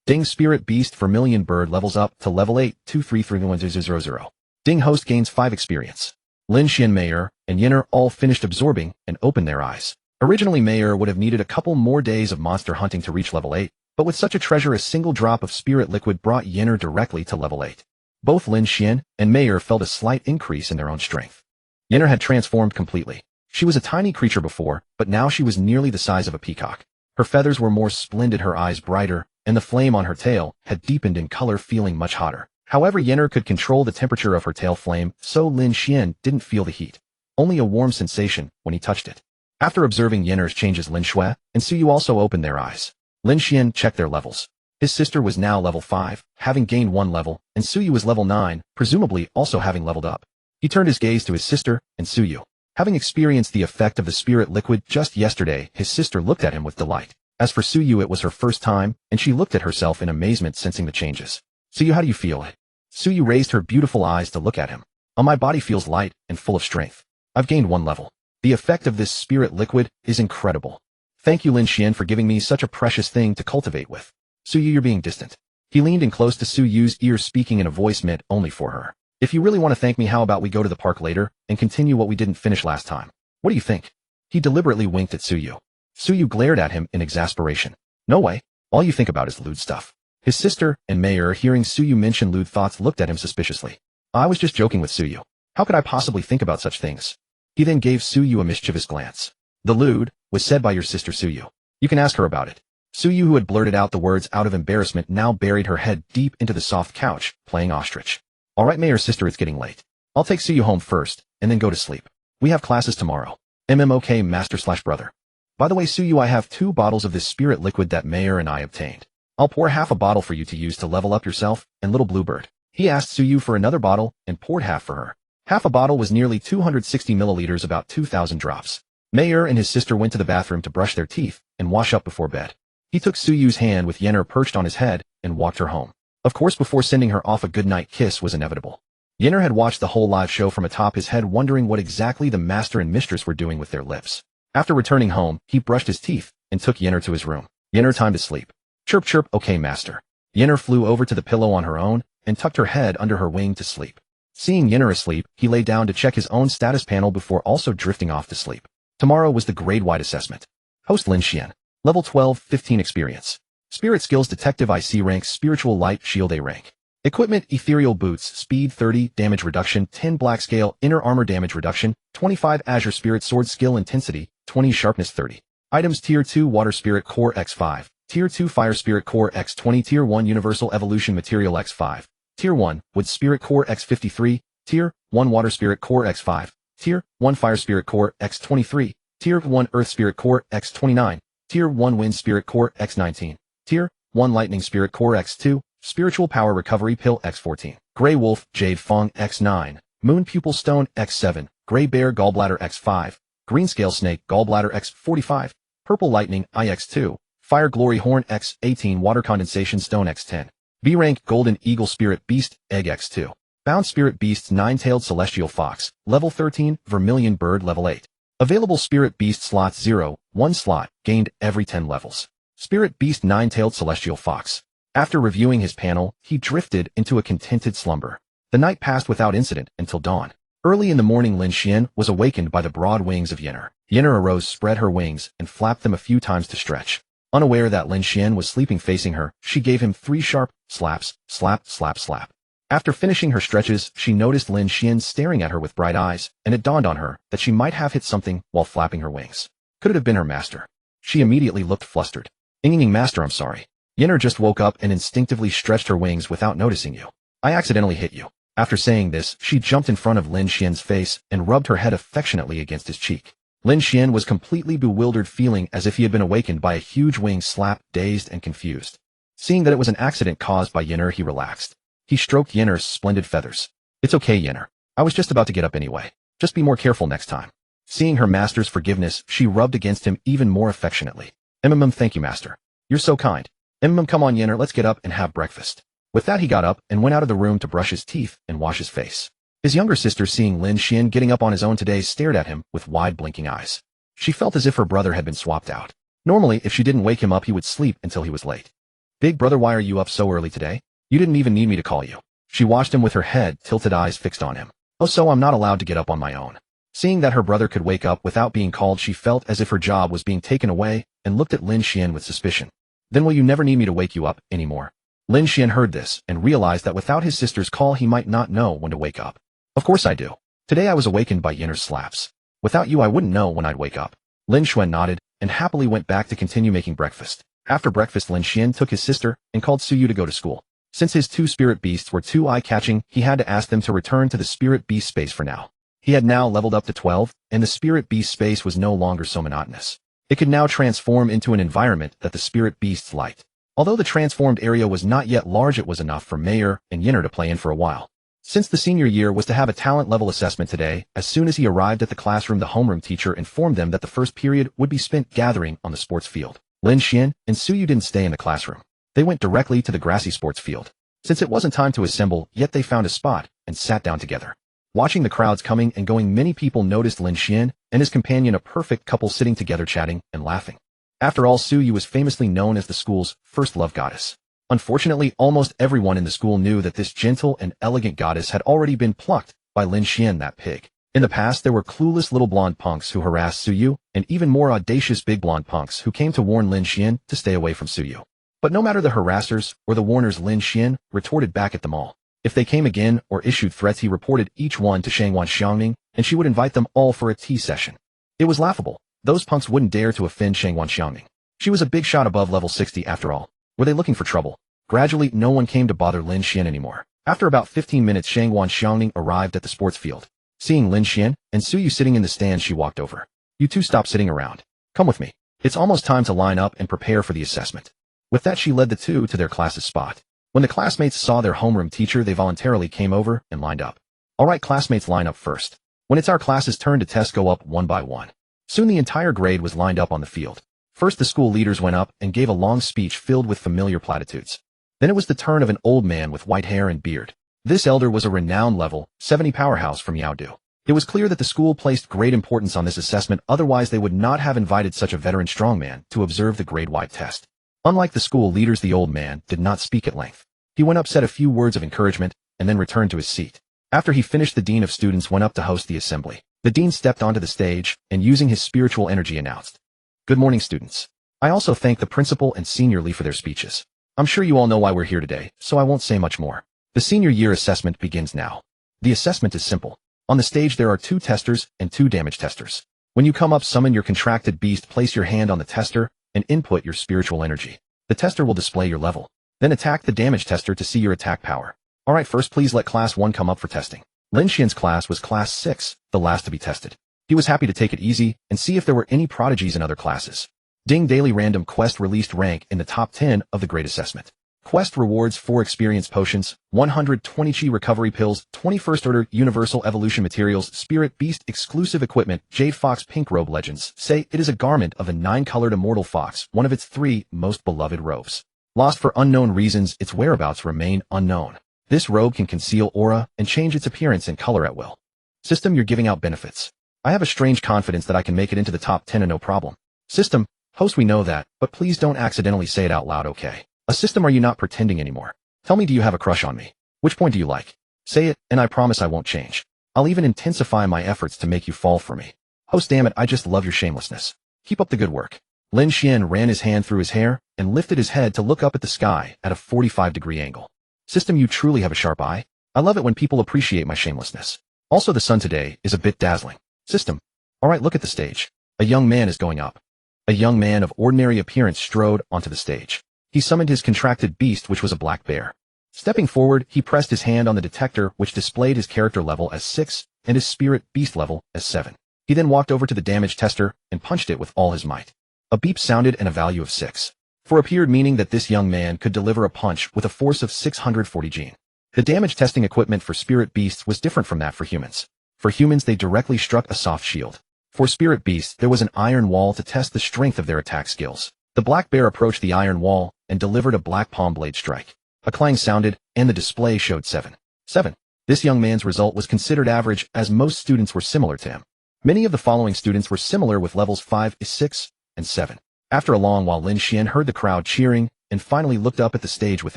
Ding Spirit Beast Vermilion Bird levels up to level 8, 2331000. Ding Host gains 5 experience. Lin Xuan, Mayer, and Yinner all finished absorbing and opened their eyes. Originally, Mayer would have needed a couple more days of monster hunting to reach level 8, but with such a treasure, a single drop of spirit liquid brought Yinner directly to level 8. Both Lin Xuan and Mayer felt a slight increase in their own strength. Yinner had transformed completely. She was a tiny creature before, but now she was nearly the size of a peacock. Her feathers were more splendid, her eyes brighter, and the flame on her tail had deepened in color, feeling much hotter. However, Yinner could control the temperature of her tail flame, so Lin Xuan didn't feel the heat. Only a warm sensation when he touched it. After observing Yinner's changes, Lin Xuan and Suyu also opened their eyes. Lin Xuan checked their levels. His sister was now level 5, having gained 1 level, and Suyu was level 9, presumably also having leveled up. He turned his gaze to his sister and Suyu. Having experienced the effect of the spirit liquid just yesterday, his sister looked at him with delight. As for Suyu, it was her first time, and she looked at herself in amazement, sensing the changes. Suyu, how do you feel? Suyu raised her beautiful eyes to look at him. My body feels light and full of strength. I've gained 1 level. The effect of this spirit liquid is incredible. Thank you, Lin Xuan, for giving me such a precious thing to cultivate with. Suyu, you're being distant. He leaned in close to Suyu's ear, speaking in a voice meant only for her. If you really want to thank me, how about we go to the park later and continue what we didn't finish last time? What do you think? He deliberately winked at Suyu. Suyu glared at him in exasperation. No way. All you think about is lewd stuff. His sister and Mayer, hearing Suyu mention lewd thoughts, looked at him suspiciously. I was just joking with Suyu. How could I possibly think about such things? He then gave Suyu a mischievous glance. The lewd was said by your sister Suyu. You can ask her about it. Suyu, who had blurted out the words out of embarrassment, now buried her head deep into the soft couch, playing ostrich. All right, Mayor, sister, it's getting late. I'll take Suyu home first, and then go to sleep. We have classes tomorrow. MMOK, master/brother. By the way, Suyu, I have 2 bottles of this spirit liquid that Mayor and I obtained. I'll pour half a bottle for you to use to level up yourself and little bluebird. He asked Suyu for another bottle and poured half for her. Half a bottle was nearly 260 milliliters, about 2,000 drops. Mayor and his sister went to the bathroom to brush their teeth and wash up before bed. He took Suyu's hand with Yenner perched on his head and walked her home. Of course, before sending her off, a goodnight kiss was inevitable. Yenner had watched the whole live show from atop his head, wondering what exactly the master and mistress were doing with their lips. After returning home, he brushed his teeth and took Yenner to his room. Yenner, time to sleep. Chirp chirp, okay master. Yenner flew over to the pillow on her own and tucked her head under her wing to sleep. Seeing Yenner asleep, he lay down to check his own status panel before also drifting off to sleep. Tomorrow was the grade-wide assessment. Host Lin Xuan. Level 12, 15 experience. Spirit skills Detective IC rank, Spiritual Light Shield A rank. Equipment Ethereal Boots, Speed 30, Damage Reduction 10, Black Scale, Inner Armor Damage Reduction 25, Azure Spirit Sword Skill Intensity 20, Sharpness 30. Items Tier 2 Water Spirit Core X5, Tier 2 Fire Spirit Core X20, Tier 1 Universal Evolution Material X5, Tier 1 Wood Spirit Core X53, Tier 1 Water Spirit Core X5, Tier 1 Fire Spirit Core X23, Tier 1 Earth Spirit Core X29, Tier 1 Wind Spirit Core X19, Tier 1 Lightning Spirit Core X2, Spiritual Power Recovery Pill X14, Grey Wolf Jade Fong X9, Moon Pupil Stone X7, Grey Bear Gallbladder X5, Green Scale Snake Gallbladder X45, Purple Lightning IX2, Fire Glory Horn X18, Water Condensation Stone X10, B-Rank Golden Eagle Spirit Beast Egg X2, Bound Spirit Beasts Nine-Tailed Celestial Fox, Level 13, Vermilion Bird Level 8. Available Spirit Beast Slots 0, 1 slot, gained every 10 levels. Spirit Beast Nine-Tailed Celestial Fox. After reviewing his panel, he drifted into a contented slumber. The night passed without incident until dawn. Early in the morning, Lin Xuan was awakened by the broad wings of Yenner. Yenner arose, spread her wings, and flapped them a few times to stretch. Unaware that Lin Xuan was sleeping facing her, she gave him 3 sharp slaps, slap, slap, slap. After finishing her stretches, she noticed Lin Xuan staring at her with bright eyes, and it dawned on her that she might have hit something while flapping her wings. Could it have been her master? She immediately looked flustered. Master, I'm sorry. Yenner just woke up and instinctively stretched her wings without noticing you. I accidentally hit you. After saying this, she jumped in front of Lin Xuan's face and rubbed her head affectionately against his cheek. Lin Xuan was completely bewildered, feeling as if he had been awakened by a huge wing slap, dazed and confused. Seeing that it was an accident caused by Yenner, he relaxed. He stroked Yenner's splendid feathers. It's okay, Yenner. I was just about to get up anyway. Just be more careful next time. Seeing her master's forgiveness, she rubbed against him even more affectionately. Thank you, master. You're so kind. Come on, Yenner, let's get up and have breakfast. With that he got up and went out of the room to brush his teeth and wash his face. His younger sister, seeing Lin Xuan getting up on his own today, stared at him with wide blinking eyes. She felt as if her brother had been swapped out. Normally, if she didn't wake him up, he would sleep until he was late. Big brother, why are you up so early today? You didn't even need me to call you. She watched him with her head tilted, eyes fixed on him. Oh, so I'm not allowed to get up on my own. Seeing that her brother could wake up without being called, she felt as if her job was being taken away and looked at Lin Xuan with suspicion. Then will you never need me to wake you up anymore? Lin Xuan heard this and realized that without his sister's call he might not know when to wake up. Of course I do. Today I was awakened by Yinner's slaps. Without you I wouldn't know when I'd wake up. Lin Xuan nodded and happily went back to continue making breakfast. After breakfast, Lin Xuan took his sister and called Suyu to go to school. Since his two spirit beasts were too eye-catching, he had to ask them to return to the spirit beast space for now. He had now leveled up to 12, and the spirit beast space was no longer so monotonous. It could now transform into an environment that the spirit beasts liked. Although the transformed area was not yet large, it was enough for Mayor and Yinner to play in for a while. Since the senior year was to have a talent level assessment today, as soon as he arrived at the classroom, the homeroom teacher informed them that the first period would be spent gathering on the sports field. Lin Xuan and Suyu didn't stay in the classroom. They went directly to the grassy sports field. Since it wasn't time to assemble, yet they found a spot and sat down together. Watching the crowds coming and going, many people noticed Lin Xuan and his companion, a perfect couple, sitting together chatting and laughing. After all, Suyu was famously known as the school's first love goddess. Unfortunately, almost everyone in the school knew that this gentle and elegant goddess had already been plucked by Lin Xuan, that pig. In the past, there were clueless little blonde punks who harassed Suyu, and even more audacious big blonde punks who came to warn Lin Xuan to stay away from Suyu. But no matter the harassers or the warners, Lin Xuan retorted back at them all. If they came again or issued threats, he reported each one to Shangwan Xiangming, and she would invite them all for a tea session. It was laughable. Those punks wouldn't dare to offend Shangwan Xiangming. She was a big shot above level 60 after all. Were they looking for trouble? Gradually, no one came to bother Lin Xuan anymore. After about 15 minutes, Shangwan Xiangming arrived at the sports field. Seeing Lin Xuan and Suyu sitting in the stands, she walked over. You two stop sitting around. Come with me. It's almost time to line up and prepare for the assessment. With that, she led the two to their class's spot. When the classmates saw their homeroom teacher, they voluntarily came over and lined up. All right, classmates, line up first. When it's our class's turn to test, go up one by one. Soon the entire grade was lined up on the field. First, the school leaders went up and gave a long speech filled with familiar platitudes. Then it was the turn of an old man with white hair and beard. This elder was a renowned level 70 powerhouse from Yaodu. It was clear that the school placed great importance on this assessment, otherwise they would not have invited such a veteran strongman to observe the grade-wide test. Unlike the school leaders, the old man did not speak at length. He went up, said a few words of encouragement, and then returned to his seat. After he finished, the dean of students went up to host the assembly. The dean stepped onto the stage and, using his spiritual energy, announced, "Good morning, students. I also thank the principal and senior Li for their speeches. I'm sure you all know why we're here today, so I won't say much more. The senior year assessment begins now. The assessment is simple. On the stage there are 2 testers and 2 damage testers. When you come up, summon your contracted beast, place your hand on the tester, and input your spiritual energy. The tester will display your level. Then attack the damage tester to see your attack power. Alright, first please let class 1 come up for testing." Lin Xuan's class was class 6, the last to be tested. He was happy to take it easy and see if there were any prodigies in other classes. Ding, daily random quest released, rank in the top 10 of the grade assessment. Quest rewards 4 experience potions, 120 chi recovery pills, 21st order universal evolution materials, spirit beast exclusive equipment, jade fox pink robe. Legends say it is a garment of a 9-colored immortal fox, one of its 3 most beloved robes. Lost for unknown reasons, its whereabouts remain unknown. This robe can conceal aura and change its appearance and color at will. System, you're giving out benefits. I have a strange confidence that I can make it into the top 10 and no problem. System, host, we know that, but please don't accidentally say it out loud, okay? A system, are you not pretending anymore? Tell me, do you have a crush on me? Which point do you like? Say it, and I promise I won't change. I'll even intensify my efforts to make you fall for me. Host, damn it, I just love your shamelessness. Keep up the good work. Lin Xuan ran his hand through his hair and lifted his head to look up at the sky at a 45-degree angle. System, you truly have a sharp eye. I love it when people appreciate my shamelessness. Also, the sun today is a bit dazzling. System. Alright, look at the stage. A young man is going up. A young man of ordinary appearance strode onto the stage. He summoned his contracted beast, which was a black bear. Stepping forward, he pressed his hand on the detector, which displayed his character level as 6 and his spirit beast level as 7. He then walked over to the damage tester and punched it with all his might. A beep sounded and a value of 6. For appeared, meaning that this young man could deliver a punch with a force of 640 gene. The damage testing equipment for spirit beasts was different from that for humans. For humans, they directly struck a soft shield. For spirit beasts, there was an iron wall to test the strength of their attack skills. The black bear approached the iron wall and delivered a black palm blade strike. A clang sounded, and the display showed 7. 7. This young man's result was considered average, as most students were similar to him. Many of the following students were similar with levels 5, 6, and 7. After a long while, Lin Xuan heard the crowd cheering and finally looked up at the stage with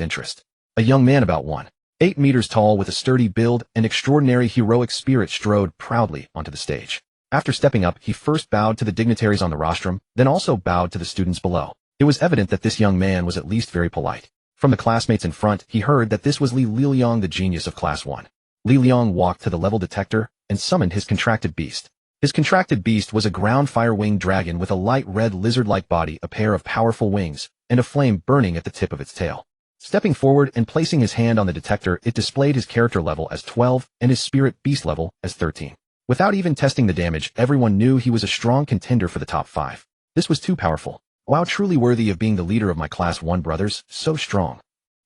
interest. A young man about 1.8 meters tall with a sturdy build and extraordinary heroic spirit strode proudly onto the stage. After stepping up, he first bowed to the dignitaries on the rostrum, then also bowed to the students below. It was evident that this young man was at least very polite. From the classmates in front, he heard that this was Li Liang, the genius of Class 1. Li Liang walked to the level detector and summoned his contracted beast. His contracted beast was a ground fire-winged dragon with a light red lizard-like body, a pair of powerful wings, and a flame burning at the tip of its tail. Stepping forward and placing his hand on the detector, it displayed his character level as 12 and his spirit beast level as 13. Without even testing the damage, everyone knew he was a strong contender for the top 5. This was too powerful. Wow, truly worthy of being the leader of my Class 1 brothers, so strong.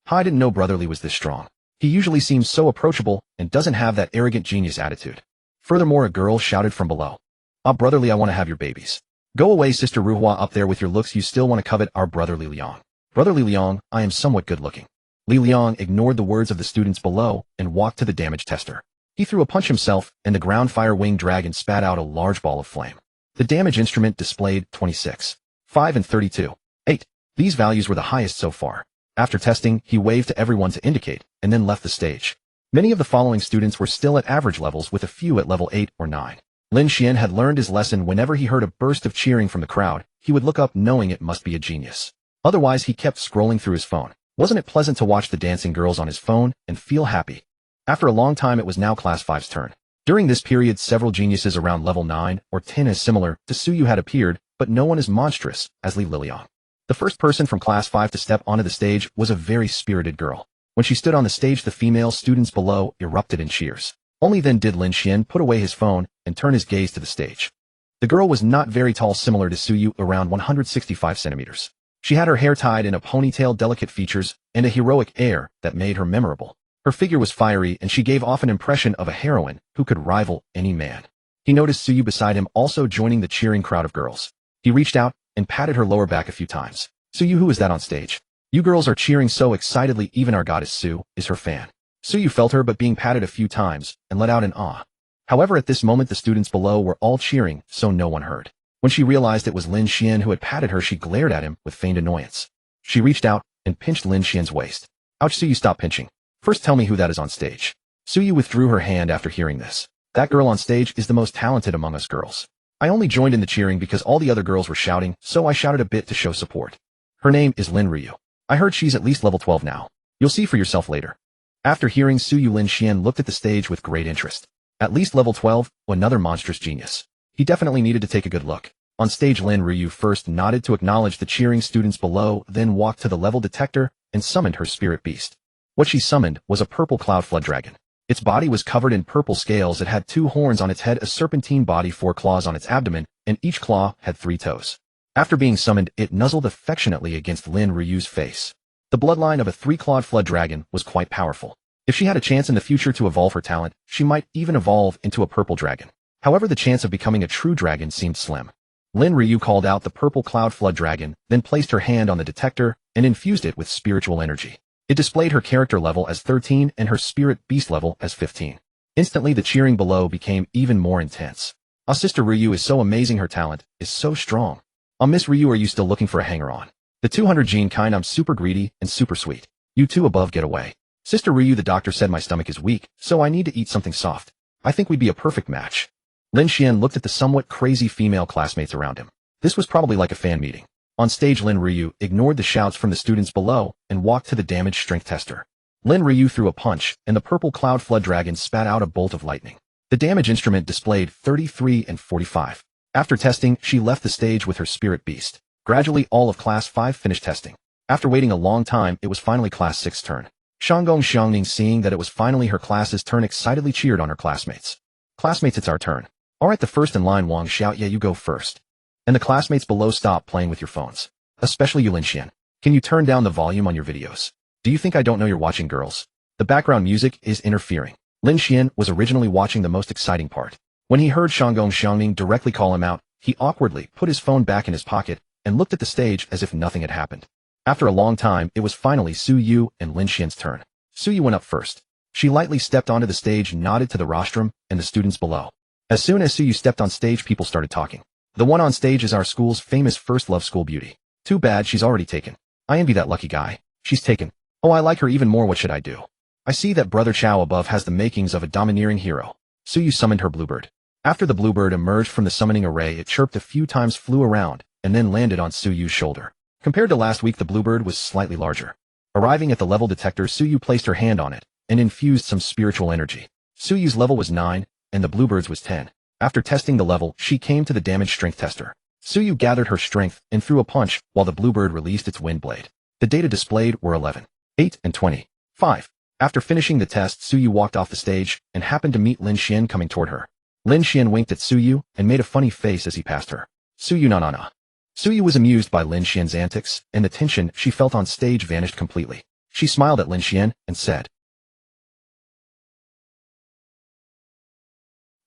I didn't know Brother Li was this strong. He usually seems so approachable and doesn't have that arrogant genius attitude. Furthermore, a girl shouted from below. Brother Li, I want to have your babies. Go away, Sister Ruhua, up there with your looks. You still want to covet our brother Li Liang. Brother Li Liang, I am somewhat good looking. Li Liang ignored the words of the students below and walked to the damage tester. He threw a punch himself, and the ground fire-winged dragon spat out a large ball of flame. The damage instrument displayed 26, 5 and 32, 8. These values were the highest so far. After testing, he waved to everyone to indicate, and then left the stage. Many of the following students were still at average levels, with a few at level 8 or 9. Lin Xuan had learned his lesson. Whenever he heard a burst of cheering from the crowd, he would look up knowing it must be a genius. Otherwise, he kept scrolling through his phone. Wasn't it pleasant to watch the dancing girls on his phone and feel happy? After a long time, it was now Class 5's turn. During this period, several geniuses around level 9 or 10 as similar to Suyu had appeared, but no one as monstrous as Li Liang. The first person from Class 5 to step onto the stage was a very spirited girl. When she stood on the stage, the female students below erupted in cheers. Only then did Lin Xuan put away his phone and turn his gaze to the stage. The girl was not very tall, similar to Suyu, around 165 centimeters. She had her hair tied in a ponytail, delicate features, and a heroic air that made her memorable. Her figure was fiery, and she gave off an impression of a heroine who could rival any man. He noticed Suyu beside him also joining the cheering crowd of girls. He reached out and patted her lower back a few times. Suyu, who is that on stage? You girls are cheering so excitedly, even our goddess Su is her fan. Suyu felt her but being patted a few times and let out an ah. However, at this moment the students below were all cheering, so no one heard. When she realized it was Lin Xuan who had patted her, she glared at him with feigned annoyance. She reached out and pinched Lin Xuan's waist. Ouch, Suyu, stop pinching. First tell me who that is on stage. Suyu withdrew her hand after hearing this. That girl on stage is the most talented among us girls. I only joined in the cheering because all the other girls were shouting, so I shouted a bit to show support. Her name is Lin Ryu. I heard she's at least level 12 now. You'll see for yourself later. After hearing Suyu, Lin Xuan looked at the stage with great interest. At least level 12, another monstrous genius. He definitely needed to take a good look. On stage, Lin Ryu first nodded to acknowledge the cheering students below, then walked to the level detector and summoned her spirit beast. What she summoned was a purple cloud flood dragon. Its body was covered in purple scales. It had 2 horns on its head, a serpentine body, 4 claws on its abdomen, and each claw had 3 toes. After being summoned, it nuzzled affectionately against Lin Ryu's face. The bloodline of a 3-clawed flood dragon was quite powerful. If she had a chance in the future to evolve her talent, she might even evolve into a purple dragon. However, the chance of becoming a true dragon seemed slim. Lin Ryu called out the purple cloud flood dragon, then placed her hand on the detector and infused it with spiritual energy. It displayed her character level as 13 and her spirit beast level as 15. Instantly, the cheering below became even more intense. Our sister Ryu is so amazing, her talent is so strong. Miss Ryu, are you still looking for a hanger-on? The 200 gene kind. I'm super greedy and super sweet. You two above, get away. Sister Ryu, the doctor said my stomach is weak, so I need to eat something soft. I think we'd be a perfect match. Lin Xuan looked at the somewhat crazy female classmates around him. This was probably like a fan meeting. On stage, Lin Ryu ignored the shouts from the students below and walked to the damage strength tester. Lin Ryu threw a punch, and the purple cloud flood dragon spat out a bolt of lightning. The damage instrument displayed 33 and 45. After testing, she left the stage with her spirit beast. Gradually, all of Class 5 finished testing. After waiting a long time, it was finally Class 6's turn. Shanggong Xiangning, seeing that it was finally her class's turn, excitedly cheered on her classmates. Classmates, it's our turn. Alright, the first in line, Wang shout, yeah, you go first. And the classmates below, stop playing with your phones. Especially you, Lin Xuan. Can you turn down the volume on your videos? Do you think I don't know you're watching, girls? The background music is interfering. Lin Xuan was originally watching the most exciting part. When he heard Shanggong Xiangning directly call him out, he awkwardly put his phone back in his pocket and looked at the stage as if nothing had happened. After a long time, it was finally Su Yu and Lin Xian's turn. Su Yu went up first. She lightly stepped onto the stage and nodded to the rostrum and the students below. As soon as Su Yu stepped on stage, people started talking. The one on stage is our school's famous first love school beauty. Too bad she's already taken. I envy that lucky guy. She's taken. Oh, I like her even more. What should I do? I see that Brother Chow above has the makings of a domineering hero. Su Yu summoned her bluebird. After the bluebird emerged from the summoning array, it chirped a few times, flew around, and then landed on Su Yu's shoulder. Compared to last week, the bluebird was slightly larger. Arriving at the level detector, Su Yu placed her hand on it and infused some spiritual energy. Su Yu's level was 9, and the bluebird's was 10. After testing the level, she came to the damage strength tester. Su Yu gathered her strength and threw a punch while the bluebird released its wind blade. The data displayed were 11, 8, and 25. After finishing the test, Su Yu walked off the stage and happened to meet Lin Xuan coming toward her. Lin Xuan winked at Su Yu and made a funny face as he passed her. Su Yu na. Su Yu was amused by Lin Xian's antics, and the tension she felt on stage vanished completely. She smiled at Lin Xuan and said,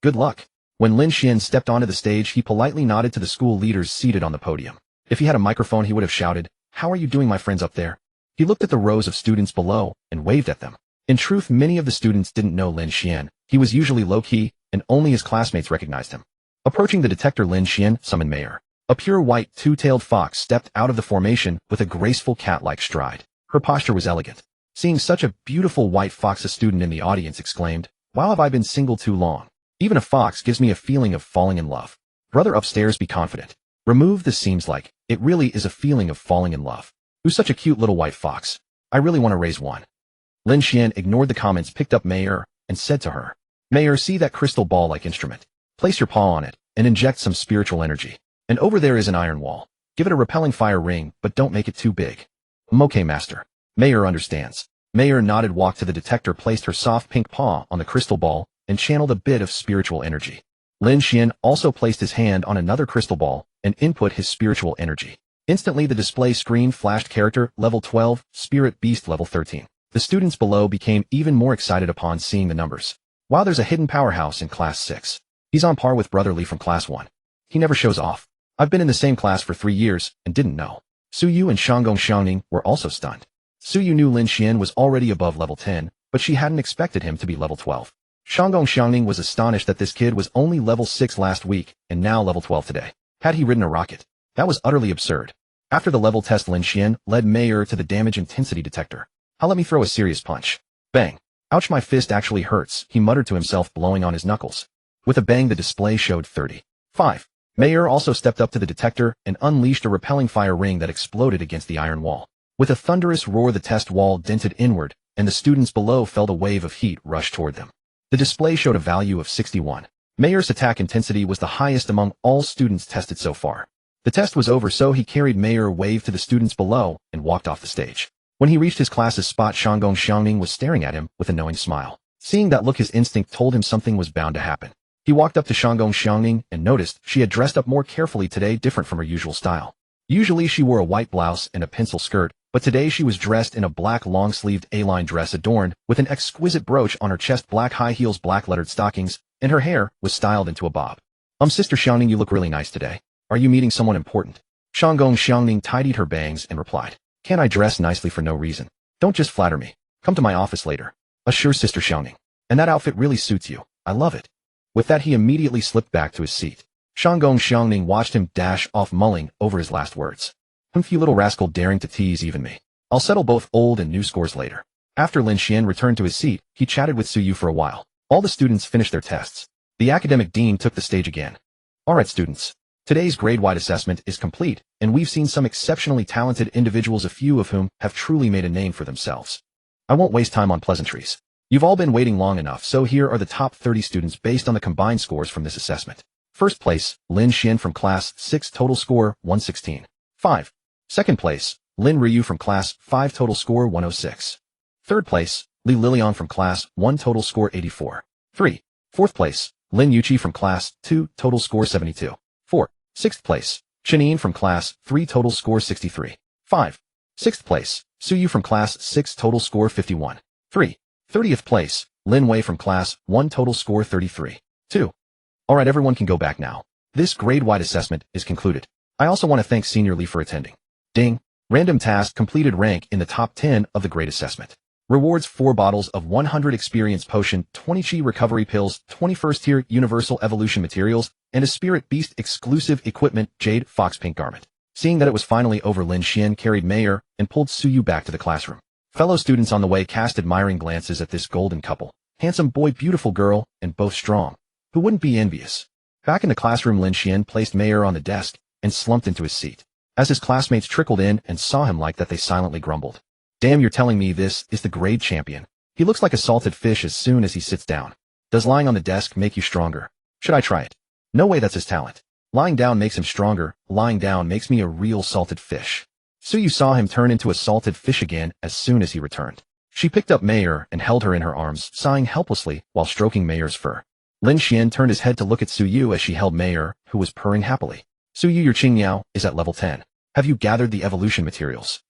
"Good luck." When Lin Xuan stepped onto the stage, he politely nodded to the school leaders seated on the podium. If he had a microphone, he would have shouted, "How are you doing, my friends up there?" He looked at the rows of students below and waved at them. In truth, many of the students didn't know Lin Xuan. He was usually low-key, and only his classmates recognized him. Approaching the detector, Lin Xuan summoned Mayor. A pure white two-tailed fox stepped out of the formation with a graceful cat-like stride. Her posture was elegant. Seeing such a beautiful white fox, a student in the audience exclaimed, "Why have I been single too long? Even a fox gives me a feeling of falling in love." Brother upstairs, be confident. Remove the seems like. It really is a feeling of falling in love. Who's such a cute little white fox? I really want to raise one. Lin Xuan ignored the comments, picked up Mayor, and said to her, "Mayor, see that crystal ball-like instrument? Place your paw on it and inject some spiritual energy. And over there is an iron wall. Give it a repelling fire ring, but don't make it too big." "Okay, master." Mayor understands. Mayor nodded, walked to the detector, placed her soft pink paw on the crystal ball, and channeled a bit of spiritual energy. Lin Xuan also placed his hand on another crystal ball and input his spiritual energy. Instantly, the display screen flashed character level 12, spirit beast level 13. The students below became even more excited upon seeing the numbers. Wow, there's a hidden powerhouse in class 6. He's on par with Brother Li from class 1. He never shows off. I've been in the same class for 3 years and didn't know. Su Yu and Shanggong Xiangning were also stunned. Su Yu knew Lin Xuan was already above level 10, but she hadn't expected him to be level 12. Shanggong Xiangning was astonished that this kid was only level 6 last week and now level 12 today. Had he ridden a rocket? That was utterly absurd. After the level test, Lin Xuan led Mayor to the damage intensity detector. "Let me throw a serious punch." Bang. "Ouch, my fist actually hurts," he muttered to himself, blowing on his knuckles. With a bang, the display showed 35. Mayor also stepped up to the detector and unleashed a repelling fire ring that exploded against the iron wall. With a thunderous roar, the test wall dented inward, and the students below felt a wave of heat rush toward them. The display showed a value of 61. Mayor's attack intensity was the highest among all students tested so far. The test was over, so he carried Mayor, waved to the students below, and walked off the stage. When he reached his class's spot, Shanggong Xiangning was staring at him with a knowing smile. Seeing that look, his instinct told him something was bound to happen. He walked up to Shanggong Xiangning and noticed she had dressed up more carefully today, different from her usual style. Usually she wore a white blouse and a pencil skirt, but today she was dressed in a black long-sleeved A-line dress adorned with an exquisite brooch on her chest, black high heels, black lettered stockings, and her hair was styled into a bob. Sister Xiangning, you look really nice today. Are you meeting someone important?" Shanggong Xiangning tidied her bangs and replied, "Can't I dress nicely for no reason? Don't just flatter me. Come to my office later." "Sure, Sister Xiangning. And that outfit really suits you. I love it." With that, he immediately slipped back to his seat. Shanggong Xiangning watched him dash off, mulling over his last words. "You little rascal, daring to tease even me. I'll settle both old and new scores later." After Lin Xuan returned to his seat, he chatted with Su Yu for a while. All the students finished their tests. The academic dean took the stage again. "All right, students. Today's grade-wide assessment is complete, and we've seen some exceptionally talented individuals, a few of whom have truly made a name for themselves. I won't waste time on pleasantries. You've all been waiting long enough, so here are the top 30 students based on the combined scores from this assessment. First place, Lin Xuan from class 6, total score 116.5. Second place, Lin Ryu from class 5, total score 106. Third place, Li Lilian from class 1, total score 84.3. Fourth place, Lin Yuqi from class 2, total score 72.4. Sixth place, Chenine from class 3, total score 63.5. Sixth place, Su Yu from class 6, total score 51.3. 30th place, Lin Wei from class 1, total score 33.2. Alright, everyone can go back now. This grade-wide assessment is concluded. I also want to thank Senior Li for attending. Ding. Random task completed rank in the top 10 of the grade assessment. Rewards 4 bottles of 100 experience potion, 20 chi recovery pills, 21st tier universal evolution materials, and a spirit beast exclusive equipment jade fox pink garment. Seeing that it was finally over, Lin Xuan carried Mayor and pulled Suyu back to the classroom. Fellow students on the way cast admiring glances at this golden couple. Handsome boy, beautiful girl, and both strong. Who wouldn't be envious? Back in the classroom, Lin Xuan placed Mayor on the desk and slumped into his seat. As his classmates trickled in and saw him like that, they silently grumbled. Damn, you're telling me this is the grade champion? He looks like a salted fish as soon as he sits down. Does lying on the desk make you stronger? Should I try it? No way, that's his talent. Lying down makes him stronger. Lying down makes me a real salted fish. Suyu saw him turn into a salted fish again as soon as he returned. She picked up Mayor and held her in her arms, sighing helplessly while stroking Mayor's fur. Lin Xuan turned his head to look at Suyu as she held Mayor, who was purring happily. Suyu, your Qingyao is at level 10. Have you gathered the evolution materials?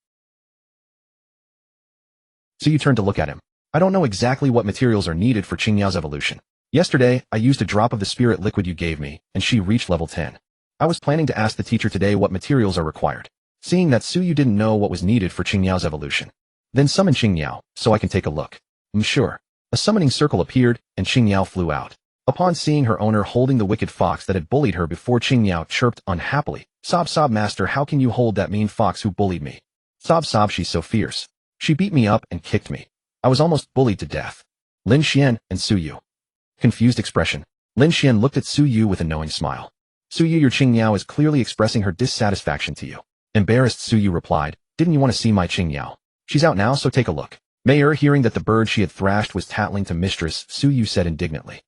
Suyu turned to look at him. I don't know exactly what materials are needed for Qingyao's evolution. Yesterday, I used a drop of the spirit liquid you gave me, and she reached level 10. I was planning to ask the teacher today what materials are required. Seeing that Suyu didn't know what was needed for Qingyao's evolution. Then summon Qingyao, so I can take a look. Sure. A summoning circle appeared, and Qingyao flew out. Upon seeing her owner holding the wicked fox that had bullied her before, Qingyao chirped unhappily. Sob, master, how can you hold that mean fox who bullied me? Sob, she's so fierce. She beat me up and kicked me. I was almost bullied to death. Lin Xuan and Suyu. Confused expression. Lin Xuan looked at Suyu with a knowing smile. Suyu, your Qingyao is clearly expressing her dissatisfaction to you. Embarrassed, Suyu replied, didn't you want to see my Qingyao? She's out now, so take a look. Mayor, hearing that the bird she had thrashed was tattling to Mistress, Suyu said indignantly.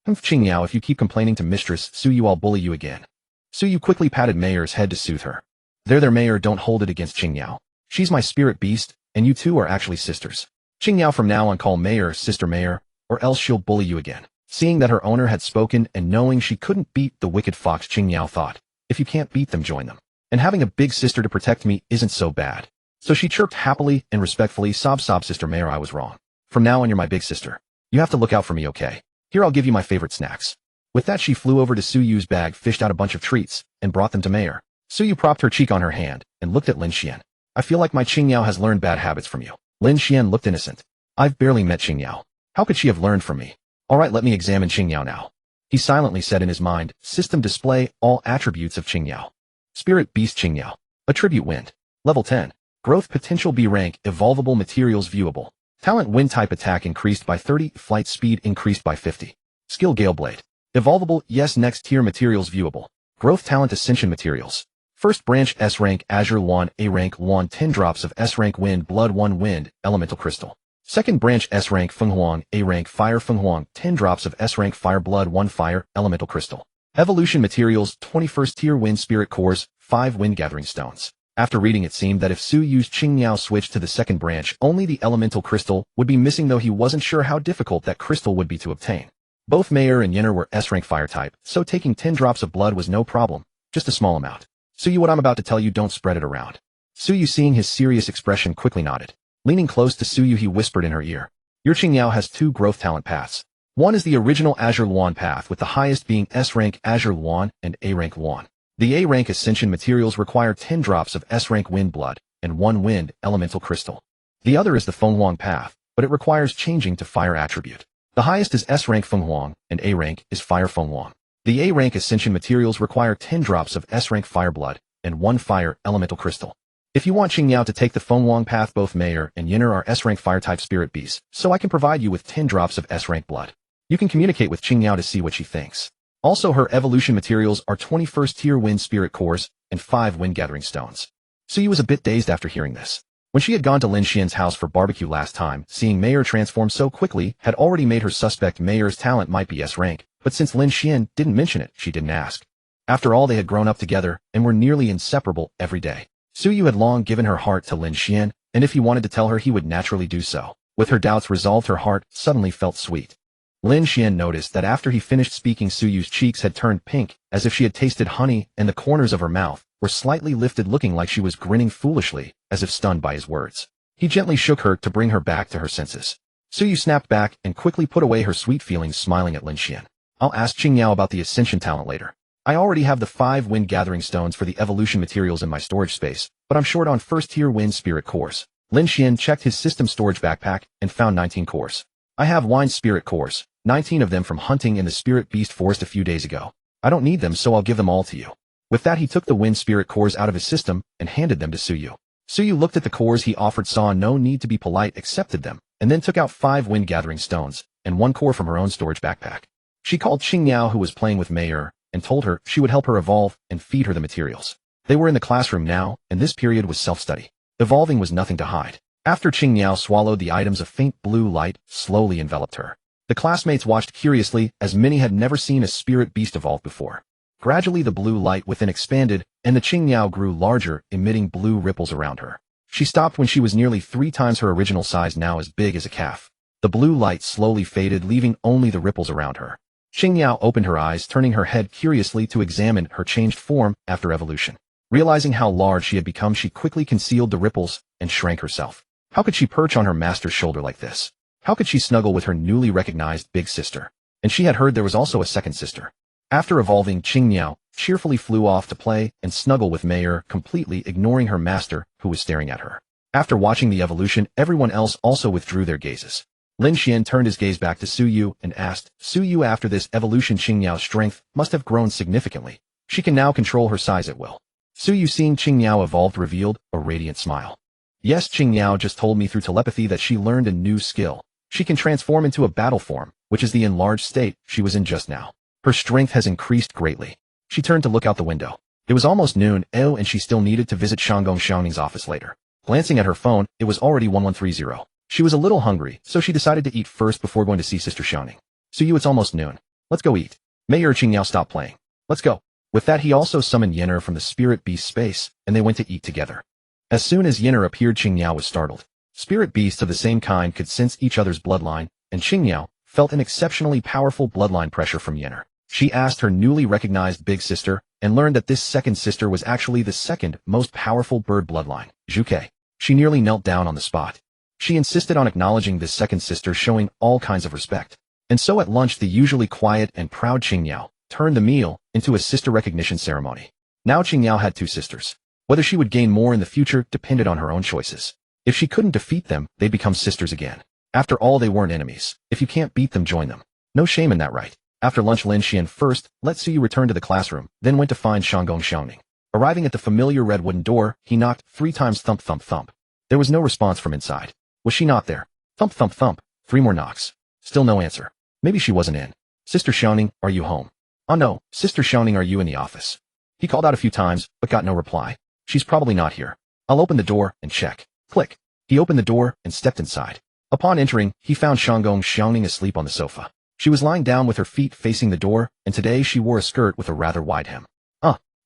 Qingyao, if you keep complaining to Mistress Suyu, I'll bully you again. Suyu quickly patted Mayor's head to soothe her. There, Mayor, don't hold it against Qingyao. She's my spirit beast, and you two are actually sisters. Qingyao, from now on call Mayor Sister Mayor, or else she'll bully you again. Seeing that her owner had spoken and knowing she couldn't beat the wicked fox, Qingyao thought, if you can't beat them, join them. And having a big sister to protect me isn't so bad. So she chirped happily and respectfully, sob, Sister Mayor, I was wrong. From now on, you're my big sister. You have to look out for me, okay? Here, I'll give you my favorite snacks. With that, she flew over to Suyu's bag, fished out a bunch of treats, and brought them to Mayor. Suyu propped her cheek on her hand and looked at Lin Xuan. I feel like my Qingyao has learned bad habits from you. Lin Xuan looked innocent. I've barely met Qingyao. How could she have learned from me? Alright, let me examine Qingyao now. He silently said in his mind, system display all attributes of Qingyao. Spirit beast Qingyao. Attribute wind. Level 10. Growth potential B rank, evolvable materials viewable. Talent wind type attack increased by 30, flight speed increased by 50. Skill Gale Blade. Evolvable, yes, next tier materials viewable. Growth talent ascension materials. First branch S rank Azure Luan, A rank Luan, 10 drops of S rank Wind Blood 1 Wind, Elemental Crystal. Second branch S rank Fenghuang, A rank Fire Fenghuang, 10 drops of S rank Fire Blood 1 Fire, Elemental Crystal. Evolution materials, 21st tier Wind Spirit Cores, 5 Wind Gathering Stones. After reading, it seemed that if Suyu's Qingyao switched to the second branch, only the Elemental Crystal would be missing, though he wasn't sure how difficult that crystal would be to obtain. Both Mayor and Yenner were S-rank fire type, so taking 10 drops of blood was no problem, just a small amount. Suyu, what I'm about to tell you, don't spread it around. Suyu, seeing his serious expression, quickly nodded. Leaning close to Suyu, he whispered in her ear. Your Qingyao has 2 growth talent paths. One is the original Azure Luan path, with the highest being S-rank Azure Luan and A-rank Luan. The A-rank Ascension materials require 10 drops of S-rank Wind Blood and 1 Wind Elemental Crystal. The other is the Fenghuang path, but it requires changing to Fire attribute. The highest is S-rank Fenghuang, and A-rank is Fire Fenghuang. The A-rank Ascension materials require 10 drops of S-rank Fire Blood and 1 Fire Elemental Crystal. If you want Qingyao to take the Fenghuang path, both Mayor and Yenner are S-rank Fire-type spirit beasts, so I can provide you with 10 drops of S-rank blood. You can communicate with Qingyao to see what she thinks. Also, her evolution materials are 21st tier Wind Spirit Cores and 5 Wind Gathering Stones. Suyu was a bit dazed after hearing this. When she had gone to Lin Xuan's house for barbecue last time, seeing Mayor transform so quickly had already made her suspect Mayor's talent might be S-rank, but since Lin Xuan didn't mention it, she didn't ask. After all, they had grown up together and were nearly inseparable every day. Suyu had long given her heart to Lin Xuan, and if he wanted to tell her, he would naturally do so. With her doubts resolved, her heart suddenly felt sweet. Lin Xuan noticed that after he finished speaking, Suyu's cheeks had turned pink, as if she had tasted honey, and the corners of her mouth were slightly lifted, looking like she was grinning foolishly, as if stunned by his words. He gently shook her to bring her back to her senses. Suyu snapped back and quickly put away her sweet feelings, smiling at Lin Xuan. I'll ask Qingyao about the Ascension talent later. I already have the 5 wind gathering stones for the evolution materials in my storage space, but I'm short on first-tier wind spirit cores. Lin Xuan checked his system storage backpack and found 19 cores. I have wine spirit cores, 19 of them from hunting in the spirit beast forest a few days ago. I don't need them, so I'll give them all to you. With that, he took the wind spirit cores out of his system and handed them to Suyu. Suyu looked at the cores he offered, saw no need to be polite, accepted them, and then took out 5 wind gathering stones and 1 core from her own storage backpack. She called Qingniao, who was playing with Mayer, and told her she would help her evolve and feed her the materials. They were in the classroom now, and this period was self-study. Evolving was nothing to hide. After Qingniao swallowed the items, a faint blue light slowly enveloped her. The classmates watched curiously, as many had never seen a spirit beast evolve before. Gradually the blue light within expanded, and the Qingniao grew larger, emitting blue ripples around her. She stopped when she was nearly 3 times her original size, now as big as a calf. The blue light slowly faded, leaving only the ripples around her. Qingniao opened her eyes, turning her head curiously to examine her changed form after evolution. Realizing how large she had become, she quickly concealed the ripples and shrank herself. How could she perch on her master's shoulder like this? How could she snuggle with her newly recognized big sister? And she had heard there was also a second sister. After evolving, Qingniao cheerfully flew off to play and snuggle with Mayer, completely ignoring her master, who was staring at her. After watching the evolution, everyone else also withdrew their gazes. Lin Xuan turned his gaze back to Suyu and asked, Suyu, after this evolution, Qingniao's strength must have grown significantly. She can now control her size at will. Suyu, seeing Qingniao evolved, revealed a radiant smile. Yes, Qingniao just told me through telepathy that she learned a new skill. She can transform into a battle form, which is the enlarged state she was in just now. Her strength has increased greatly. She turned to look out the window. It was almost noon, and she still needed to visit Shanggong Xiaoning's office later. Glancing at her phone, it was already 1130. She was a little hungry, so she decided to eat first before going to see Sister Xiaoning. Suyu, it's almost noon. Let's go eat. Mayor Qingniao, stop playing. Let's go. With that, he also summoned Yin'er from the spirit beast space, and they went to eat together. As soon as Yin'er appeared, Qingniao was startled. Spirit beasts of the same kind could sense each other's bloodline, and Qingniao felt an exceptionally powerful bloodline pressure from Yin'er. She asked her newly recognized big sister, and learned that this second sister was actually the second most powerful bird bloodline, Zhuke. She nearly knelt down on the spot. She insisted on acknowledging this second sister, showing all kinds of respect. And so at lunch, the usually quiet and proud Qingniao turned the meal into a sister recognition ceremony. Now Qingniao had 2 sisters. Whether she would gain more in the future depended on her own choices. If she couldn't defeat them, they'd become sisters again. After all, they weren't enemies. If you can't beat them, join them. No shame in that, right? After lunch, Lin Xuan first let Suyu return to the classroom, then went to find Shanggong Xiaoning. Arriving at the familiar red wooden door, he knocked 3 times, thump thump thump. There was no response from inside. Was she not there? Thump thump thump. 3 more knocks. Still no answer. Maybe she wasn't in. Sister Xiaoning, are you home? Oh no, Sister Xiaoning, are you in the office? He called out a few times, but got no reply. She's probably not here. I'll open the door and check. Click. He opened the door and stepped inside. Upon entering, he found Shanggong Xiaoning asleep on the sofa. She was lying down with her feet facing the door, and today she wore a skirt with a rather wide hem.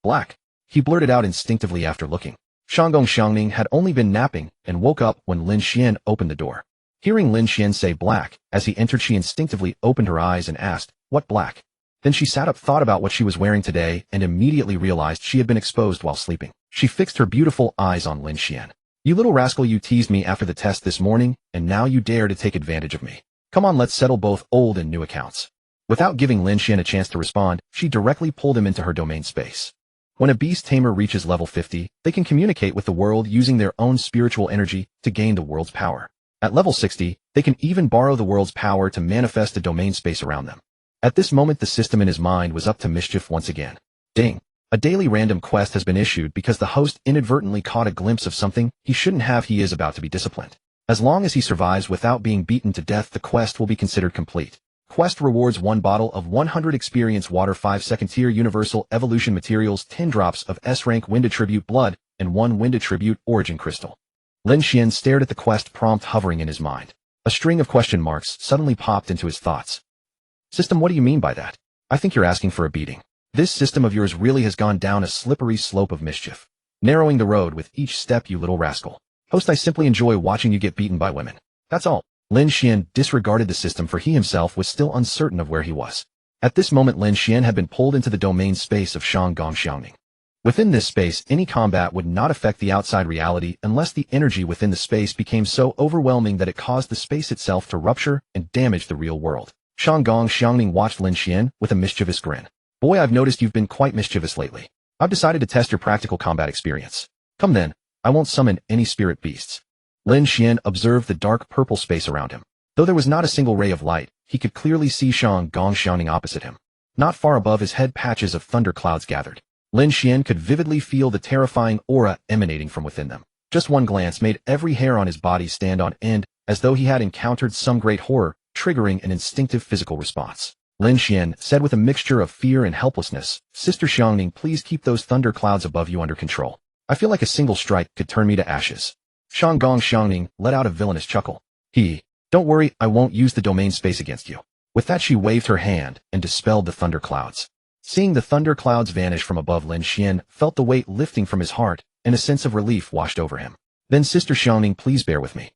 Black. He blurted out instinctively after looking. Shanggong Xiaoning had only been napping and woke up when Lin Xuan opened the door. Hearing Lin Xuan say black, as he entered, she instinctively opened her eyes and asked, what black? Then she sat up, thought about what she was wearing today, and immediately realized she had been exposed while sleeping. She fixed her beautiful eyes on Lin Xuan. You little rascal, you teased me after the test this morning, and now you dare to take advantage of me. Come on, let's settle both old and new accounts. Without giving Lin Xuan a chance to respond, she directly pulled him into her domain space. When a beast tamer reaches level 50, they can communicate with the world using their own spiritual energy to gain the world's power. At level 60, they can even borrow the world's power to manifest a domain space around them. At this moment, the system in his mind was up to mischief once again. Ding! A daily random quest has been issued because the host inadvertently caught a glimpse of something he shouldn't have. He is about to be disciplined. As long as he survives without being beaten to death, the quest will be considered complete. Quest rewards 1 bottle of 100 experience water, 5 second tier universal evolution materials, 10 drops of S-rank wind attribute blood, and 1 wind attribute origin crystal. Lin Xuan stared at the quest prompt hovering in his mind. A string of question marks suddenly popped into his thoughts. System, what do you mean by that? I think you're asking for a beating. This system of yours really has gone down a slippery slope of mischief. Narrowing the road with each step, you little rascal. Host, I simply enjoy watching you get beaten by women. That's all. Lin Xuan disregarded the system, for he himself was still uncertain of where he was. At this moment, Lin Xuan had been pulled into the domain space of Shanggong Xiaoning. Within this space, any combat would not affect the outside reality unless the energy within the space became so overwhelming that it caused the space itself to rupture and damage the real world. Shanggong Xiaoning watched Lin Xuan with a mischievous grin. Boy, I've noticed you've been quite mischievous lately. I've decided to test your practical combat experience. Come then, I won't summon any spirit beasts. Lin Xuan observed the dark purple space around him. Though there was not a single ray of light, he could clearly see Shang Gong shining opposite him. Not far above his head, patches of thunder clouds gathered. Lin Xuan could vividly feel the terrifying aura emanating from within them. Just one glance made every hair on his body stand on end, as though he had encountered some great horror, triggering an instinctive physical response. Lin Xuan said with a mixture of fear and helplessness, "Sister Xiangning, please keep those thunder clouds above you under control. I feel like a single strike could turn me to ashes." Shang Gong Xiangning let out a villainous chuckle. Don't worry, I won't use the domain space against you." With that, she waved her hand and dispelled the thunder clouds. Seeing the thunder clouds vanish from above, Lin Xuan felt the weight lifting from his heart, and a sense of relief washed over him. "Then Sister Xiangning, please bear with me."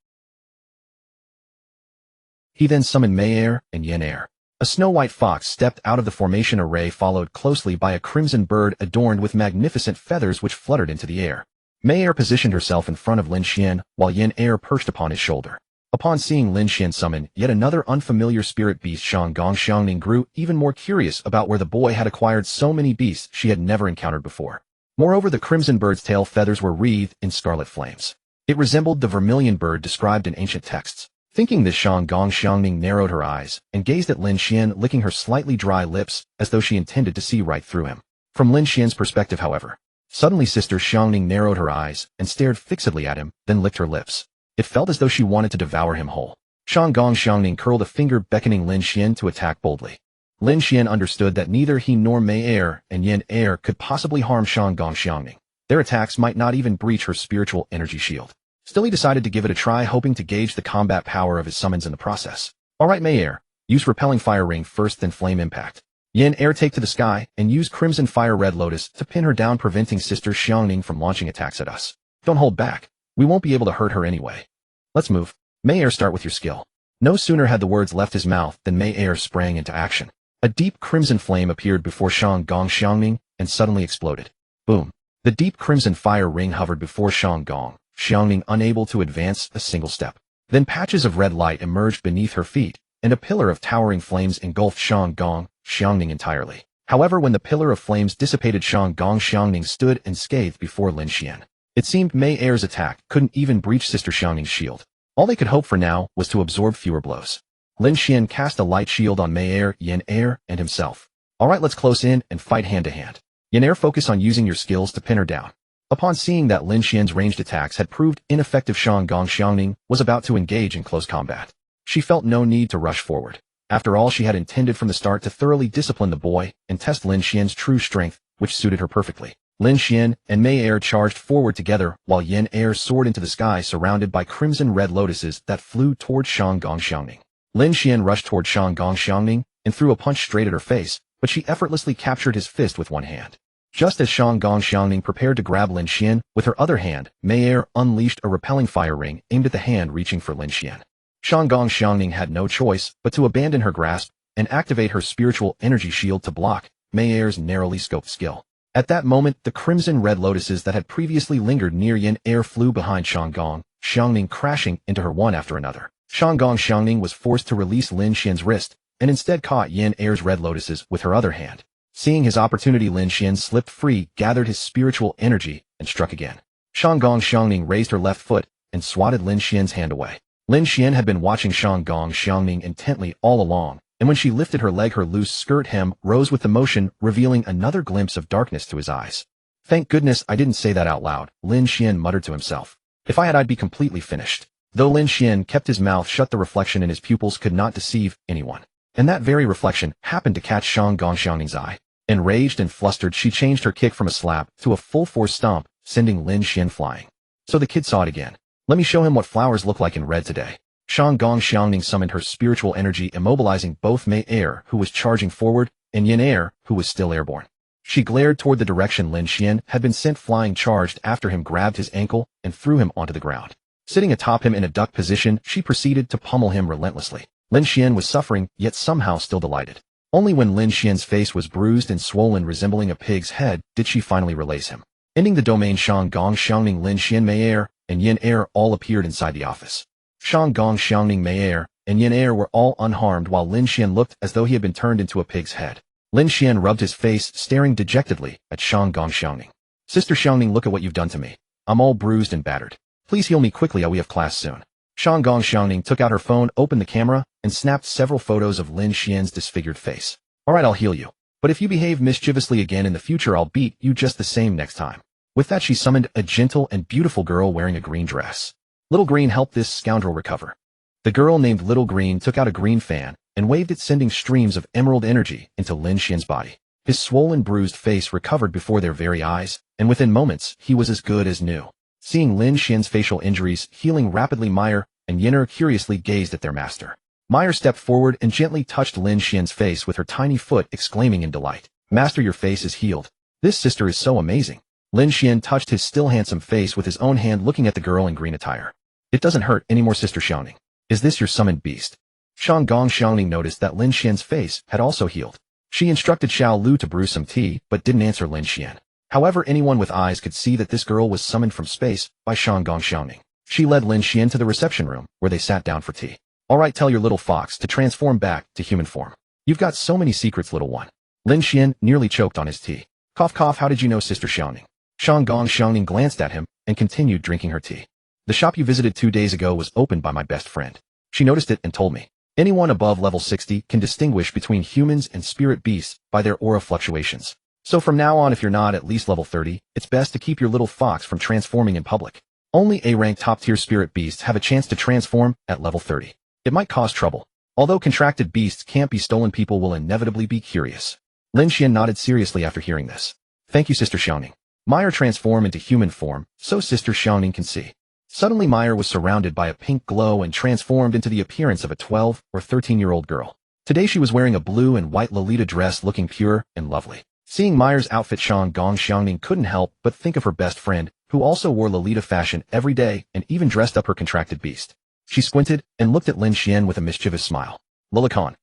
He then summoned Mei Er and Yen Er. A snow-white fox stepped out of the formation array, followed closely by a crimson bird adorned with magnificent feathers which fluttered into the air. Mei Er positioned herself in front of Lin Xuan, while Yen Er perched upon his shoulder. Upon seeing Lin Xuan summon yet another unfamiliar spirit beast, Shang Gong Xiangning grew even more curious about where the boy had acquired so many beasts she had never encountered before. Moreover, the crimson bird's tail feathers were wreathed in scarlet flames. It resembled the vermilion bird described in ancient texts. Thinking this, Shang Gong Xiangning narrowed her eyes and gazed at Lin Xuan, licking her slightly dry lips as though she intended to see right through him. From Lin Xuan's perspective, however, suddenly Sister Xiangning narrowed her eyes and stared fixedly at him, then licked her lips. It felt as though she wanted to devour him whole. Shang Gong Xiangning curled a finger, beckoning Lin Xuan to attack boldly. Lin Xuan understood that neither he nor Mei Er and Yen Er could possibly harm Shang Gong Xiangning. Their attacks might not even breach her spiritual energy shield. Still, he decided to give it a try, hoping to gauge the combat power of his summons in the process. "Alright, Mei Er, use Repelling Fire Ring first, then Flame Impact. Yen Er, take to the sky, and use Crimson Fire Red Lotus to pin her down, preventing Sister Xiangning from launching attacks at us. Don't hold back. We won't be able to hurt her anyway. Let's move. Mei Er, start with your skill." No sooner had the words left his mouth than Mei Er sprang into action. A deep crimson flame appeared before Shang Gong Xiangning and suddenly exploded. Boom. The deep crimson fire ring hovered before Shang Gong Xiangning, unable to advance a single step. Then patches of red light emerged beneath her feet, and a pillar of towering flames engulfed Shang Gong Xiangning entirely. However, when the pillar of flames dissipated, Shang Gong Xiangning stood unscathed before Lin Xuan. It seemed Mei Er's attack couldn't even breach Sister Xiangning's shield. All they could hope for now was to absorb fewer blows. Lin Xuan cast a light shield on Mei Er, Yen Er, and himself. "Alright, let's close in and fight hand to hand. Yen Er, focus on using your skills to pin her down." Upon seeing that Lin Xuan's ranged attacks had proved ineffective, Shang Gong Xiangning was about to engage in close combat. She felt no need to rush forward. After all, she had intended from the start to thoroughly discipline the boy and test Lin Xuan's true strength, which suited her perfectly. Lin Xuan and Mei Er charged forward together, while Yen Er soared into the sky, surrounded by crimson red lotuses that flew toward Shang Gong Xiangning. Lin Xuan rushed toward Shang Gong Xiangning and threw a punch straight at her face, but she effortlessly captured his fist with one hand. Just as Shang Gong Xiangning prepared to grab Lin Xuan with her other hand, Mei Er unleashed a repelling fire ring aimed at the hand reaching for Lin Xuan. Shang Gong Xiangning had no choice but to abandon her grasp and activate her spiritual energy shield to block Mei Er's narrowly scoped skill. At that moment, the crimson red lotuses that had previously lingered near Yen Er flew behind Shang Gong Xiangning, crashing into her one after another. Shang Gong Xiangning was forced to release Lin Xuan's wrist and instead caught Yen Er's red lotuses with her other hand. Seeing his opportunity, Lin Xuan slipped free, gathered his spiritual energy, and struck again. Shang Gong Xiangning raised her left foot and swatted Lin Xuan's hand away. Lin Xuan had been watching Shang Gong Xiangning intently all along, and when she lifted her leg, her loose skirt hem rose with the motion, revealing another glimpse of darkness to his eyes. "Thank goodness I didn't say that out loud," Lin Xuan muttered to himself. "If I had, I'd be completely finished." Though Lin Xuan kept his mouth shut, the reflection in his pupils could not deceive anyone. And that very reflection happened to catch Shang Gong Xiangning's eye. Enraged and flustered, she changed her kick from a slap to a full-force stomp, sending Lin Xuan flying. So the kid saw it again. "Let me show him what flowers look like in red today." Shang Gong Xiangning summoned her spiritual energy, immobilizing both Mei Er, who was charging forward, and Yen Er, who was still airborne. She glared toward the direction Lin Xuan had been sent flying, charged after him, grabbed his ankle, and threw him onto the ground. Sitting atop him in a duck position, she proceeded to pummel him relentlessly. Lin Xuan was suffering, yet somehow still delighted. Only when Lin Xuan's face was bruised and swollen, resembling a pig's head, did she finally release him. Ending the domain, Shang Gong Xiangning, Lin Xuan, Mei Er, and Yen Er all appeared inside the office. Shang Gong Xiangning, Mei Er, and Yen Er were all unharmed, while Lin Xuan looked as though he had been turned into a pig's head. Lin Xuan rubbed his face, staring dejectedly at Xiaoning. Sister Xiaoning, look at what you've done to me. I'm all bruised and battered. Please heal me quickly, we have class soon. Xiaoning took out her phone, opened the camera, and snapped several photos of Lin Xuan's disfigured face. Alright, I'll heal you. But if you behave mischievously again in the future, I'll beat you just the same next time. With that, she summoned a gentle and beautiful girl wearing a green dress. Little Green helped this scoundrel recover. The girl named Little Green took out a green fan and waved it, sending streams of emerald energy into Lin Xuan's body. His swollen, bruised face recovered before their very eyes, and within moments, he was as good as new. Seeing Lin Xuan's facial injuries healing rapidly, Meyer and Yinner curiously gazed at their master. Meyer stepped forward and gently touched Lin Xuan's face with her tiny foot, exclaiming in delight, "Master, your face is healed. This sister is so amazing." Lin Xuan touched his still handsome face with his own hand, looking at the girl in green attire. "It doesn't hurt anymore, Sister Xiaoning. Is this your summoned beast?" Xiaoning noticed that Lin Xuan's face had also healed. She instructed Xiao Lu to brew some tea, but didn't answer Lin Xuan. However, anyone with eyes could see that this girl was summoned from space by Xiaoning. She led Lin Xuan to the reception room, where they sat down for tea. "Alright, tell your little fox to transform back to human form. You've got so many secrets, little one." Lin Xuan nearly choked on his tea. Cough cough, how did you know, Sister Xiaoning? Xiaoning glanced at him and continued drinking her tea. "The shop you visited 2 days ago was opened by my best friend. She noticed it and told me. Anyone above level 60 can distinguish between humans and spirit beasts by their aura fluctuations. So from now on, if you're not at least level 30, it's best to keep your little fox from transforming in public. Only A-ranked top-tier spirit beasts have a chance to transform at level 30. It might cause trouble. Although contracted beasts can't be stolen, people will inevitably be curious." Lin Xuan nodded seriously after hearing this. "Thank you, Sister Xiaoning." Meyer transformed into human form, so Sister Xiaoning can see. Suddenly, Meyer was surrounded by a pink glow and transformed into the appearance of a 12 or 13-year-old girl. Today she was wearing a blue and white Lolita dress, looking pure and lovely. Seeing Meyer's outfit, Xiaoning couldn't help but think of her best friend, who also wore Lolita fashion every day and even dressed up her contracted beast. She squinted and looked at Lin Xuan with a mischievous smile. "Lilicon."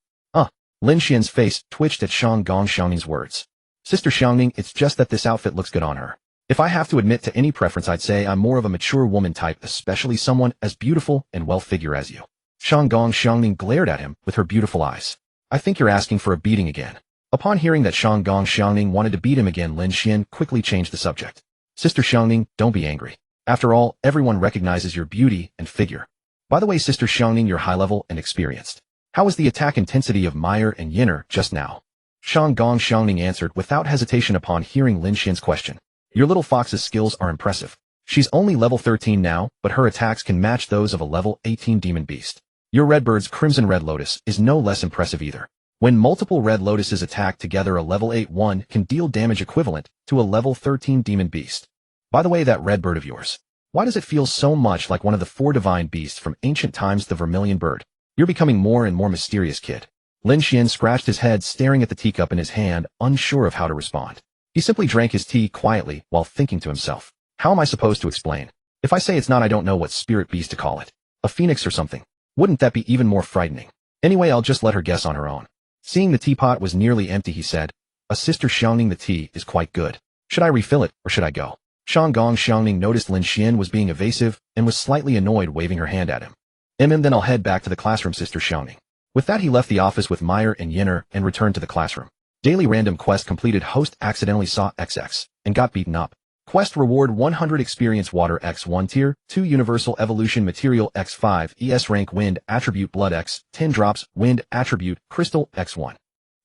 Lin Xuan's face twitched at Xiaoning's words. "Sister Xiaoning, it's just that this outfit looks good on her. If I have to admit to any preference, I'd say I'm more of a mature woman type, especially someone as beautiful and well-figured as you." Xiaoning glared at him with her beautiful eyes. "I think you're asking for a beating again." Upon hearing that Xiaoning wanted to beat him again, Lin Xuan quickly changed the subject. "Sister Xiaoning, don't be angry. After all, everyone recognizes your beauty and figure. By the way, Sister Xiaoning, you're high-level and experienced. How was the attack intensity of Meyer and Yinner just now?" Xiaoning answered without hesitation upon hearing Lin Xuan's question. "Your little fox's skills are impressive. She's only level 13 now, but her attacks can match those of a level 18 demon beast. Your Redbird's Crimson Red Lotus is no less impressive either. When multiple Red Lotuses attack together, a level 8 one can deal damage equivalent to a level 13 demon beast. By the way, that Redbird of yours, why does it feel so much like one of the 4 divine beasts from ancient times, the Vermilion Bird? You're becoming more and more mysterious, kid." Lin Xuan scratched his head, staring at the teacup in his hand, unsure of how to respond. He simply drank his tea quietly while thinking to himself, "How am I supposed to explain? If I say it's not, I don't know what spirit beast to call it. A phoenix or something. Wouldn't that be even more frightening? Anyway, I'll just let her guess on her own." Seeing the teapot was nearly empty, he said, Sister Xiaoning, the tea is quite good. Should I refill it, or should I go?" Xiaoning noticed Lin Xuan was being evasive and was slightly annoyed, waving her hand at him. Then I'll head back to the classroom, Sister Xiaoning." With that, he left the office with Meyer and Yinner and returned to the classroom. Daily random quest completed. Host accidentally saw XX and got beaten up. Quest reward 100 experience water X1 tier, 2 universal evolution material X5 ES rank wind attribute blood X, 10 drops wind attribute crystal X1.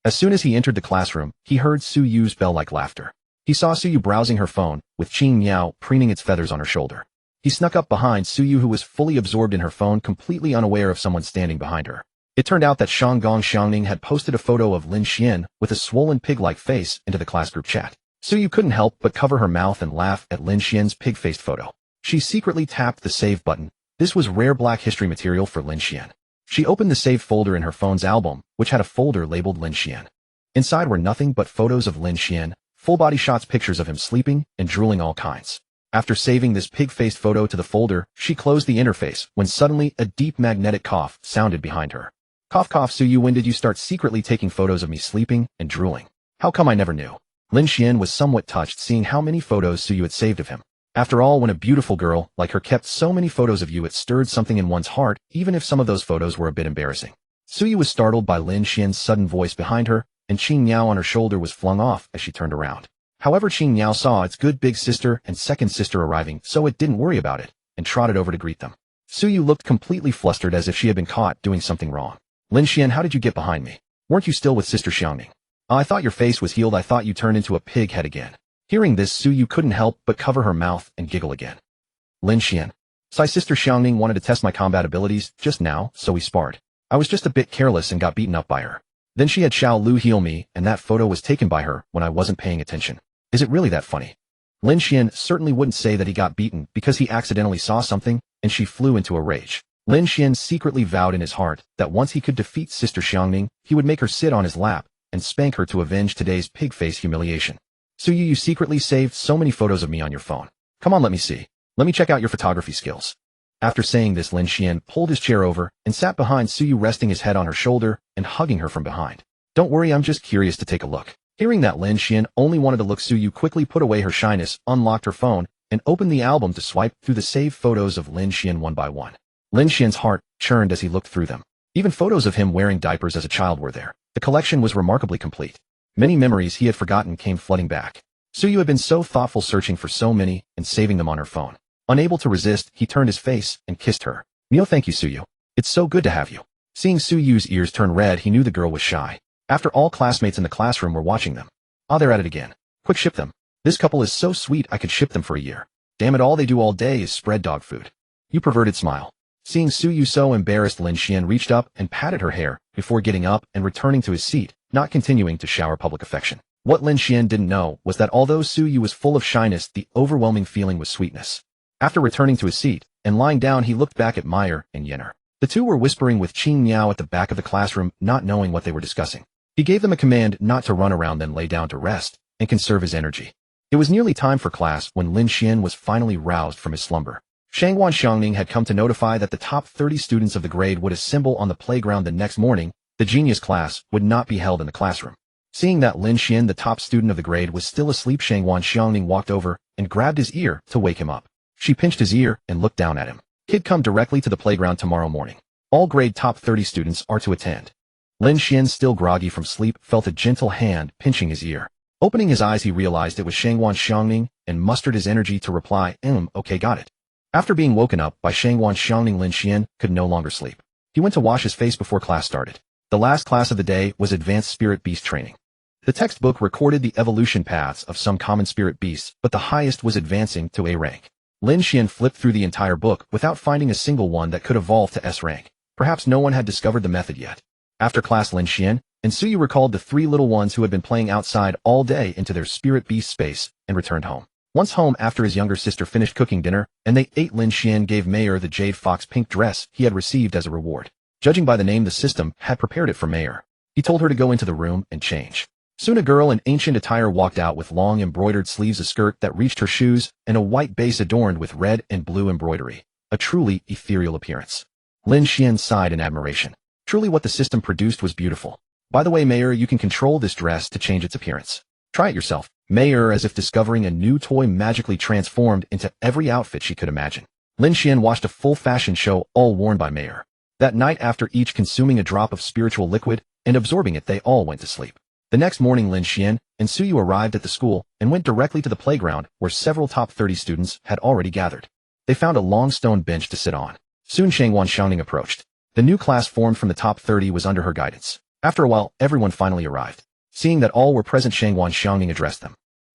As soon as he entered the classroom, he heard Su Yu's bell-like laughter. He saw Su Yu browsing her phone, with Qing Miao preening its feathers on her shoulder. He snuck up behind Su Yu, who was fully absorbed in her phone, completely unaware of someone standing behind her. It turned out that Xiaoning had posted a photo of Lin Xuan with a swollen pig-like face into the class group chat. Su Yu couldn't help but cover her mouth and laugh at Lin Xuan's pig-faced photo. She secretly tapped the save button. This was rare black history material for Lin Xuan. She opened the save folder in her phone's album, which had a folder labeled Lin Xuan. Inside were nothing but photos of Lin Xuan, full-body shots, pictures of him sleeping and drooling, all kinds. After saving this pig-faced photo to the folder, she closed the interface when suddenly a deep magnetic cough sounded behind her. "Cough cough, Su Yu, when did you start secretly taking photos of me sleeping and drooling? How come I never knew?" Lin Xuan was somewhat touched seeing how many photos Su Yu had saved of him. After all, when a beautiful girl like her kept so many photos of you, it stirred something in one's heart, even if some of those photos were a bit embarrassing. Su Yu was startled by Lin Xuan's sudden voice behind her and Qing Niao on her shoulder was flung off as she turned around. However, Qing Niao saw its good big sister and second sister arriving, so it didn't worry about it, and trotted over to greet them. Suyu looked completely flustered as if she had been caught doing something wrong. Lin Xuan, how did you get behind me? Weren't you still with Sister Xiangning? I thought your face was healed. I thought you turned into a pig head again. Hearing this, Suyu couldn't help but cover her mouth and giggle again. Lin Xuan. Sister Xiangning wanted to test my combat abilities just now, so we sparred. I was just a bit careless and got beaten up by her. Then she had Xiao Lu heal me, and that photo was taken by her when I wasn't paying attention. Is it really that funny? Lin Xuan certainly wouldn't say that he got beaten because he accidentally saw something, and she flew into a rage. Lin Xuan secretly vowed in his heart that once he could defeat Sister Xiangning, he would make her sit on his lap and spank her to avenge today's pig face humiliation. Suyu, you secretly saved so many photos of me on your phone. Come on, let me see. Let me check out your photography skills. After saying this, Lin Xuan pulled his chair over and sat behind Suyu, resting his head on her shoulder and hugging her from behind. Don't worry, I'm just curious to take a look. Hearing that Lin Xuan only wanted to look, Suyu quickly put away her shyness, unlocked her phone, and opened the album to swipe through the saved photos of Lin Xuan one by one. Lin Xuan's heart churned as he looked through them. Even photos of him wearing diapers as a child were there. The collection was remarkably complete. Many memories he had forgotten came flooding back. Suyu had been so thoughtful, searching for so many and saving them on her phone. Unable to resist, he turned his face and kissed her. No, thank you, Suyu. It's so good to have you. Seeing Suyu's ears turn red, he knew the girl was shy. After all, classmates in the classroom were watching them. Ah, they're at it again. Quick, ship them. This couple is so sweet, I could ship them for a year. Damn it, all they do all day is spread dog food. You perverted smile. Seeing Suyu so embarrassed, Lin Xuan reached up and patted her hair before getting up and returning to his seat, not continuing to shower public affection. What Lin Xuan didn't know was that although Suyu was full of shyness, the overwhelming feeling was sweetness. After returning to his seat and lying down, he looked back at Meyer and Yenner. The two were whispering with Qing Niao at the back of the classroom, not knowing what they were discussing. He gave them a command not to run around, then lay down to rest and conserve his energy. It was nearly time for class when Lin Xuan was finally roused from his slumber. Shangwan Xiangning had come to notify that the top 30 students of the grade would assemble on the playground the next morning. The genius class would not be held in the classroom. Seeing that Lin Xuan, the top student of the grade, was still asleep, Shangwan Xiangning walked over and grabbed his ear to wake him up. She pinched his ear and looked down at him. Kid, come directly to the playground tomorrow morning. All grade top 30 students are to attend. Lin Xuan, still groggy from sleep, felt a gentle hand pinching his ear. Opening his eyes, he realized it was Shangwan Xiangning and mustered his energy to reply, okay, got it. After being woken up by Shangwan Xiangning, Lin Xuan could no longer sleep. He went to wash his face before class started. The last class of the day was Advanced Spirit Beast Training. The textbook recorded the evolution paths of some common spirit beasts, but the highest was advancing to A rank. Lin Xuan flipped through the entire book without finding a single one that could evolve to S rank. Perhaps no one had discovered the method yet. After class, Lin Xuan and Suyu recalled the three little ones who had been playing outside all day into their spirit beast space and returned home. Once home, after his younger sister finished cooking dinner and they ate, Lin Xuan gave Mayer the jade fox pink dress he had received as a reward. Judging by the name, the system had prepared it for Mayer. He told her to go into the room and change. Soon a girl in ancient attire walked out with long embroidered sleeves, a skirt that reached her shoes, and a white base adorned with red and blue embroidery. A truly ethereal appearance. Lin Xuan sighed in admiration. Truly what the system produced was beautiful. By the way, Mayer, you can control this dress to change its appearance. Try it yourself. Mayer, as if discovering a new toy, magically transformed into every outfit she could imagine. Lin Xuan watched a full fashion show, all worn by Mayer. That night, after each consuming a drop of spiritual liquid and absorbing it, they all went to sleep. The next morning, Lin Xuan and Suyu arrived at the school and went directly to the playground where several top 30 students had already gathered. They found a long stone bench to sit on. Soon Shangwan Xiangning approached. The new class formed from the top 30 was under her guidance. After a while, everyone finally arrived. Seeing that all were present, Shangwan Xiangning addressed them.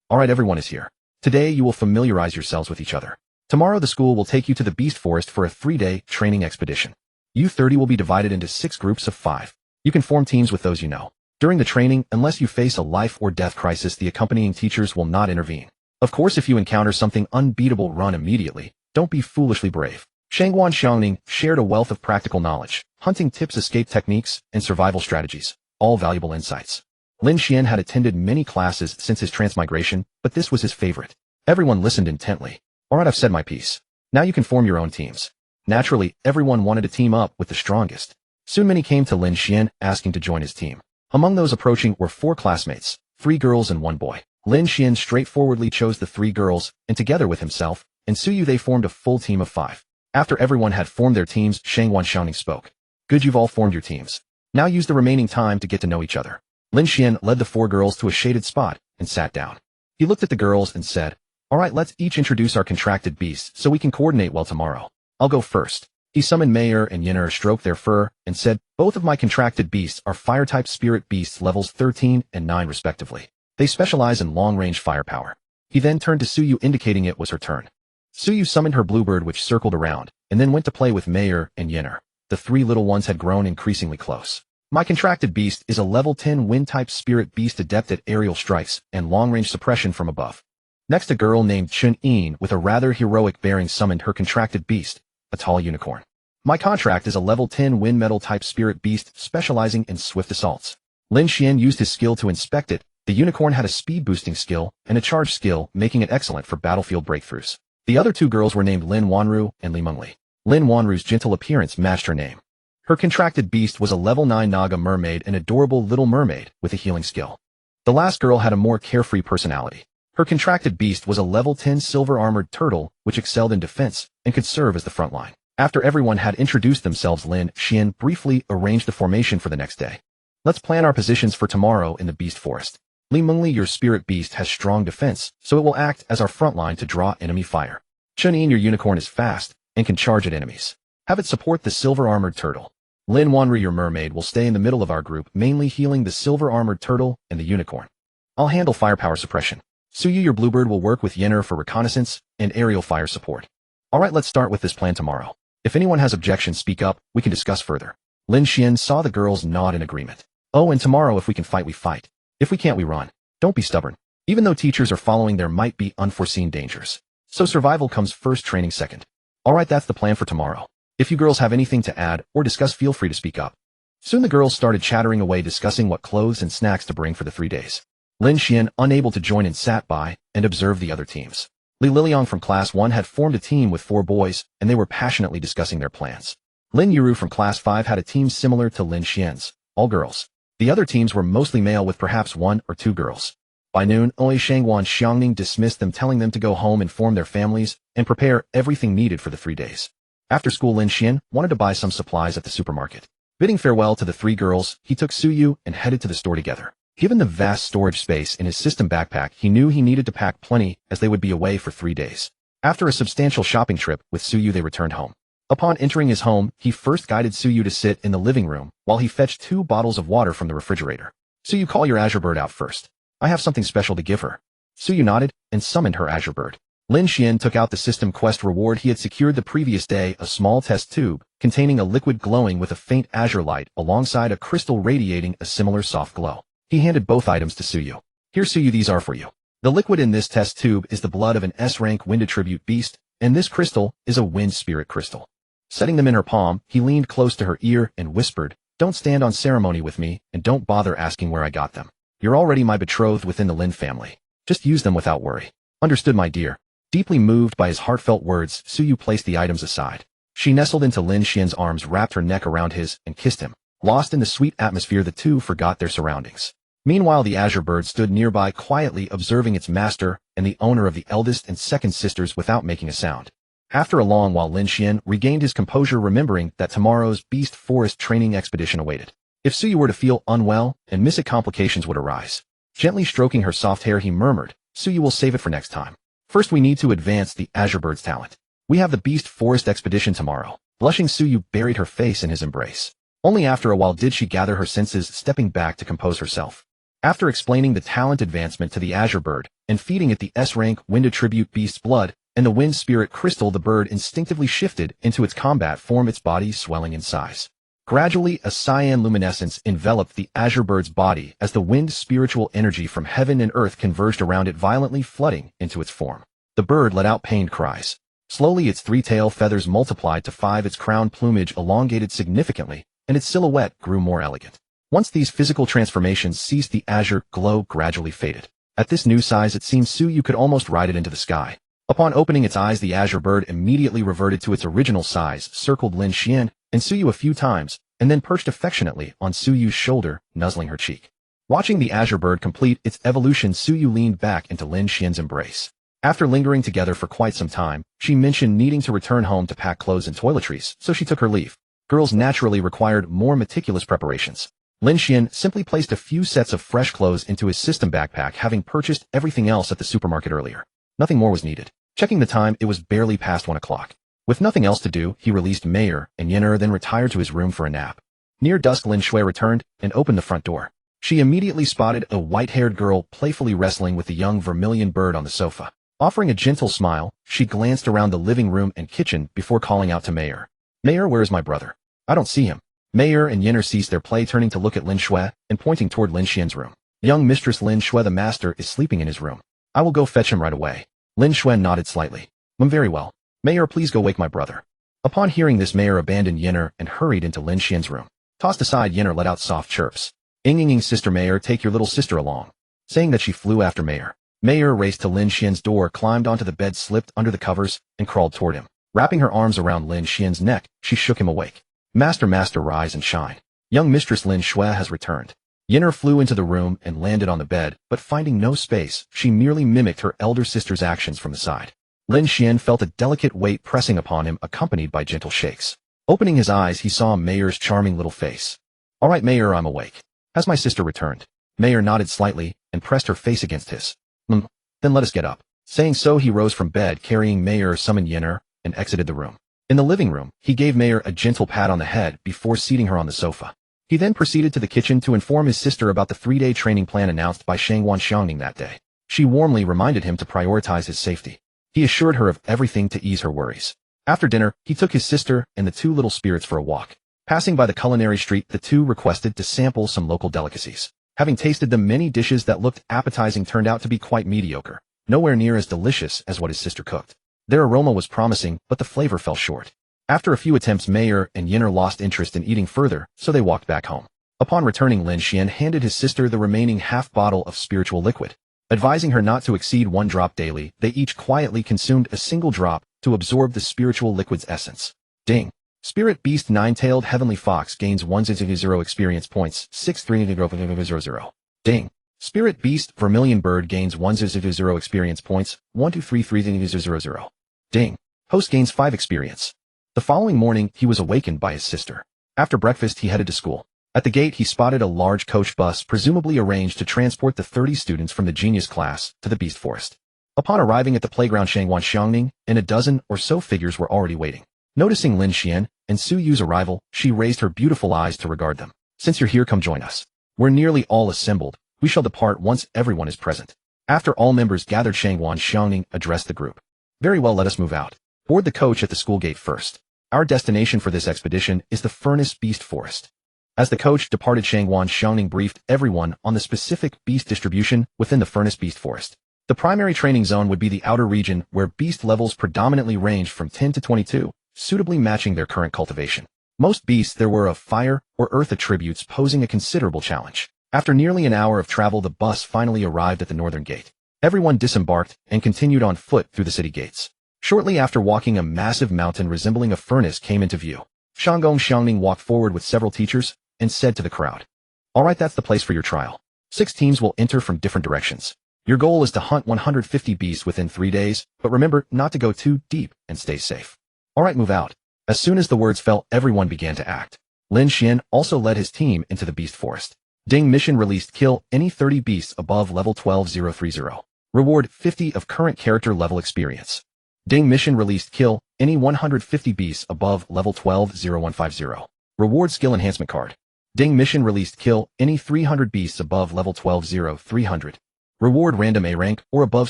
All right, everyone is here. Today you will familiarize yourselves with each other. Tomorrow the school will take you to the Beast Forest for a 3-day training expedition. You 30 will be divided into 6 groups of 5. You can form teams with those you know. During the training, unless you face a life or death crisis, the accompanying teachers will not intervene. Of course, if you encounter something unbeatable, run immediately. Don't be foolishly brave. Shangwan Xiangning shared a wealth of practical knowledge, hunting tips, escape techniques, and survival strategies, all valuable insights. Lin Xuan had attended many classes since his transmigration, but this was his favorite. Everyone listened intently. All right, I've said my piece. Now you can form your own teams. Naturally, everyone wanted to team up with the strongest. Soon many came to Lin Xuan asking to join his team. Among those approaching were 4 classmates, 3 girls and 1 boy. Lin Xuan straightforwardly chose the 3 girls, and together with himself and Suyu they formed a full team of 5. After everyone had formed their teams, Shangwan Xiangning spoke. Good, you've all formed your teams. Now use the remaining time to get to know each other. Lin Xuan led the four girls to a shaded spot and sat down. He looked at the girls and said, "All right, let's each introduce our contracted beasts so we can coordinate well tomorrow. I'll go first." He summoned Mayer and Yenner, stroked their fur, and said, "Both of my contracted beasts are fire-type spirit beasts levels 13 and 9 respectively. They specialize in long-range firepower." He then turned to Suyu, indicating it was her turn. Suyu summoned her bluebird, which circled around, and then went to play with Mayer and Yenner. The three little ones had grown increasingly close. "My contracted beast is a level 10 wind-type spirit beast adept at aerial strikes and long-range suppression from above." Next, a girl named Chun-In with a rather heroic bearing summoned her contracted beast, a tall unicorn. "My contract is a level 10 wind metal-type spirit beast specializing in swift assaults." Lin Xuan used his skill to inspect it. The unicorn had a speed-boosting skill and a charge skill, making it excellent for battlefield breakthroughs. The other two girls were named Lin Wanru and Li Mengli. Lin Wanru's gentle appearance matched her name. Her contracted beast was a level 9 Naga mermaid, an adorable little mermaid with a healing skill. The last girl had a more carefree personality. Her contracted beast was a level 10 silver-armored turtle, which excelled in defense and could serve as the front line. After everyone had introduced themselves, Lin Xuan briefly arranged the formation for the next day. "Let's plan our positions for tomorrow in the beast forest. Li Mengli, your spirit beast, has strong defense, so it will act as our front line to draw enemy fire. Chun-In, your unicorn, is fast and can charge at enemies. Have it support the silver-armored turtle. Lin Wanru, your mermaid, will stay in the middle of our group, mainly healing the silver-armored turtle and the unicorn. I'll handle firepower suppression. Suyu, your bluebird, will work with Yenner for reconnaissance and aerial fire support. All right, let's start with this plan tomorrow. If anyone has objections, speak up, we can discuss further." Lin Xuan saw the girls nod in agreement. "Oh, and tomorrow if we can fight, we fight. If we can't, we run. Don't be stubborn. Even though teachers are following, there might be unforeseen dangers. So survival comes first, training second. All right, that's the plan for tomorrow. If you girls have anything to add or discuss, feel free to speak up." Soon the girls started chattering away, discussing what clothes and snacks to bring for the 3 days. Lin Xuan, unable to join in, sat by and observed the other teams. Li Liliang from Class 1 had formed a team with 4 boys, and they were passionately discussing their plans. Lin Yuru from Class 5 had a team similar to Lin Xuan's, all girls. The other teams were mostly male with perhaps 1 or 2 girls. By noon, Oi Shangwan Xiangning dismissed them, telling them to go home and form their families and prepare everything needed for the 3 days. After school, Lin Xuan wanted to buy some supplies at the supermarket. Bidding farewell to the 3 girls, he took Suyu and headed to the store together. Given the vast storage space in his system backpack, he knew he needed to pack plenty, as they would be away for 3 days. After a substantial shopping trip with Suyu, they returned home. Upon entering his home, he first guided Suyu to sit in the living room while he fetched 2 bottles of water from the refrigerator. "Suyu, call your azure bird out first. I have something special to give her." Suyu nodded and summoned her azure bird. Lin Xuan took out the system quest reward he had secured the previous day, a small test tube containing a liquid glowing with a faint azure light alongside a crystal radiating a similar soft glow. He handed both items to Suyu. "Here, Suyu, these are for you. The liquid in this test tube is the blood of an S-rank wind attribute beast, and this crystal is a wind spirit crystal." Setting them in her palm, he leaned close to her ear and whispered, "Don't stand on ceremony with me, and don't bother asking where I got them. You're already my betrothed within the Lin family. Just use them without worry." "Understood, my dear." Deeply moved by his heartfelt words, Suyu placed the items aside. She nestled into Lin Xuan's arms, wrapped her neck around his, and kissed him. Lost in the sweet atmosphere, the two forgot their surroundings. Meanwhile, the azure bird stood nearby, quietly observing its master and the owner of the eldest and second sisters without making a sound. After a long while, Lin Xuan regained his composure, remembering that tomorrow's beast forest training expedition awaited. If Suyu were to feel unwell and miss it, complications would arise. Gently stroking her soft hair, he murmured, "Suyu, will save it for next time. First, we need to advance the azure bird's talent. We have the beast forest expedition tomorrow." Blushing, Suyu buried her face in his embrace. Only after a while did she gather her senses, stepping back to compose herself. After explaining the talent advancement to the azure bird and feeding it the S-rank wind attribute beast's blood and the wind spirit crystal, the bird instinctively shifted into its combat form, its body swelling in size. Gradually, a cyan luminescence enveloped the azure bird's body as the wind spiritual energy from heaven and earth converged around it, violently flooding into its form. The bird let out pained cries. Slowly, its 3 tail feathers multiplied to 5, its crown plumage elongated significantly, and its silhouette grew more elegant. Once these physical transformations ceased, the azure glow gradually faded. At this new size, it seemed Suyu could almost ride it into the sky. Upon opening its eyes, the azure bird immediately reverted to its original size, circled Lin Xuan and Suyu a few times, and then perched affectionately on Suyu's shoulder, nuzzling her cheek. Watching the azure bird complete its evolution, Suyu leaned back into Lin Xuan's embrace. After lingering together for quite some time, she mentioned needing to return home to pack clothes and toiletries, so she took her leave. Girls naturally required more meticulous preparations. Lin Xuan simply placed a few sets of fresh clothes into his system backpack, having purchased everything else at the supermarket earlier. Nothing more was needed. Checking the time, it was barely past 1 o'clock. With nothing else to do, he released Mayer and Yenner, then retired to his room for a nap. Near dusk, Lin Xuan returned and opened the front door. She immediately spotted a white-haired girl playfully wrestling with the young vermilion bird on the sofa. Offering a gentle smile, she glanced around the living room and kitchen before calling out to Mayer. "Mayer, where is my brother? I don't see him." Mayer and Yenner ceased their play, turning to look at Lin Xuan and pointing toward Lin Xuan's room. "Young Mistress Lin Xuan, the master, is sleeping in his room. I will go fetch him right away." Lin Xuan nodded slightly. Very well. Mayer, please go wake my brother." Upon hearing this, Mayer abandoned Yenner and hurried into Lin Xuan's room. Tossed aside, Yenner let out soft chirps. "Ing, sister Mayer, take your little sister along." Saying that, she flew after Mayer. Mayer raced to Lin Xuan's door, climbed onto the bed, slipped under the covers, and crawled toward him. Wrapping her arms around Lin Xuan's neck, she shook him awake. Master, rise and shine. Young Mistress Lin Xuan has returned." Yenner flew into the room and landed on the bed, but finding no space, she merely mimicked her elder sister's actions from the side. Lin Xuan felt a delicate weight pressing upon him, accompanied by gentle shakes. Opening his eyes, he saw Mayer's charming little face. "All right, Mayer, I'm awake. Has my sister returned?" Mayer nodded slightly and pressed her face against his. Then let us get up." Saying so, he rose from bed, carrying Mayer, summoned Yenner, and exited the room. In the living room, he gave Mayer a gentle pat on the head before seating her on the sofa. He then proceeded to the kitchen to inform his sister about the 3-day training plan announced by Shangwan Xiangning that day. She warmly reminded him to prioritize his safety. He assured her of everything to ease her worries. After dinner, he took his sister and the two little spirits for a walk. Passing by the culinary street, the two requested to sample some local delicacies. Having tasted them, many dishes that looked appetizing turned out to be quite mediocre, nowhere near as delicious as what his sister cooked. Their aroma was promising, but the flavor fell short. After a few attempts, Mayer and Yenner lost interest in eating further, so they walked back home. Upon returning, Lin Xuan handed his sister the remaining half bottle of spiritual liquid. Advising her not to exceed 1 drop daily, they each quietly consumed a single drop to absorb the spiritual liquid's essence. Ding! Spirit Beast Nine-Tailed Heavenly Fox gains 100 experience points, 6300. Ding! Spirit Beast Vermilion Bird gains 100 experience points, 123300. Ding! Host gains 5 experience. The following morning, he was awakened by his sister. After breakfast, he headed to school. At the gate, he spotted a large coach bus, presumably arranged to transport the 30 students from the genius class to the Beast Forest. Upon arriving at the playground, Shangwan Xiangning and a dozen or so figures were already waiting. Noticing Lin Xuan and Su Yu's arrival, she raised her beautiful eyes to regard them. "Since you're here, come join us. We're nearly all assembled. We shall depart once everyone is present." After all members gathered, Shangwan Xiangning addressed the group. "Very well, let us move out. Board the coach at the school gate first. Our destination for this expedition is the Furnace Beast Forest." As the coach departed, Shangwan Xiangning briefed everyone on the specific beast distribution within the Furnace Beast Forest. The primary training zone would be the outer region, where beast levels predominantly ranged from 10 to 22, suitably matching their current cultivation. Most beasts there were of fire or earth attributes, posing a considerable challenge. After nearly an hour of travel, the bus finally arrived at the northern gate. Everyone disembarked and continued on foot through the city gates. Shortly after, walking, a massive mountain resembling a furnace came into view. Shangwan Xiangning walked forward with several teachers and said to the crowd, "All right, that's the place for your trial. 6 teams will enter from different directions. Your goal is to hunt 150 beasts within 3 days, but remember not to go too deep and stay safe. All right, move out." As soon as the words fell, everyone began to act. Lin Xuan also led his team into the beast forest. Ding mission released: kill any 30 beasts above level 12030. Reward 50 of current character level experience. Ding mission released: kill any 150 beasts above level 12050. Reward skill enhancement card. Ding mission released: kill any 300 beasts above level 1200300. Reward random A rank or above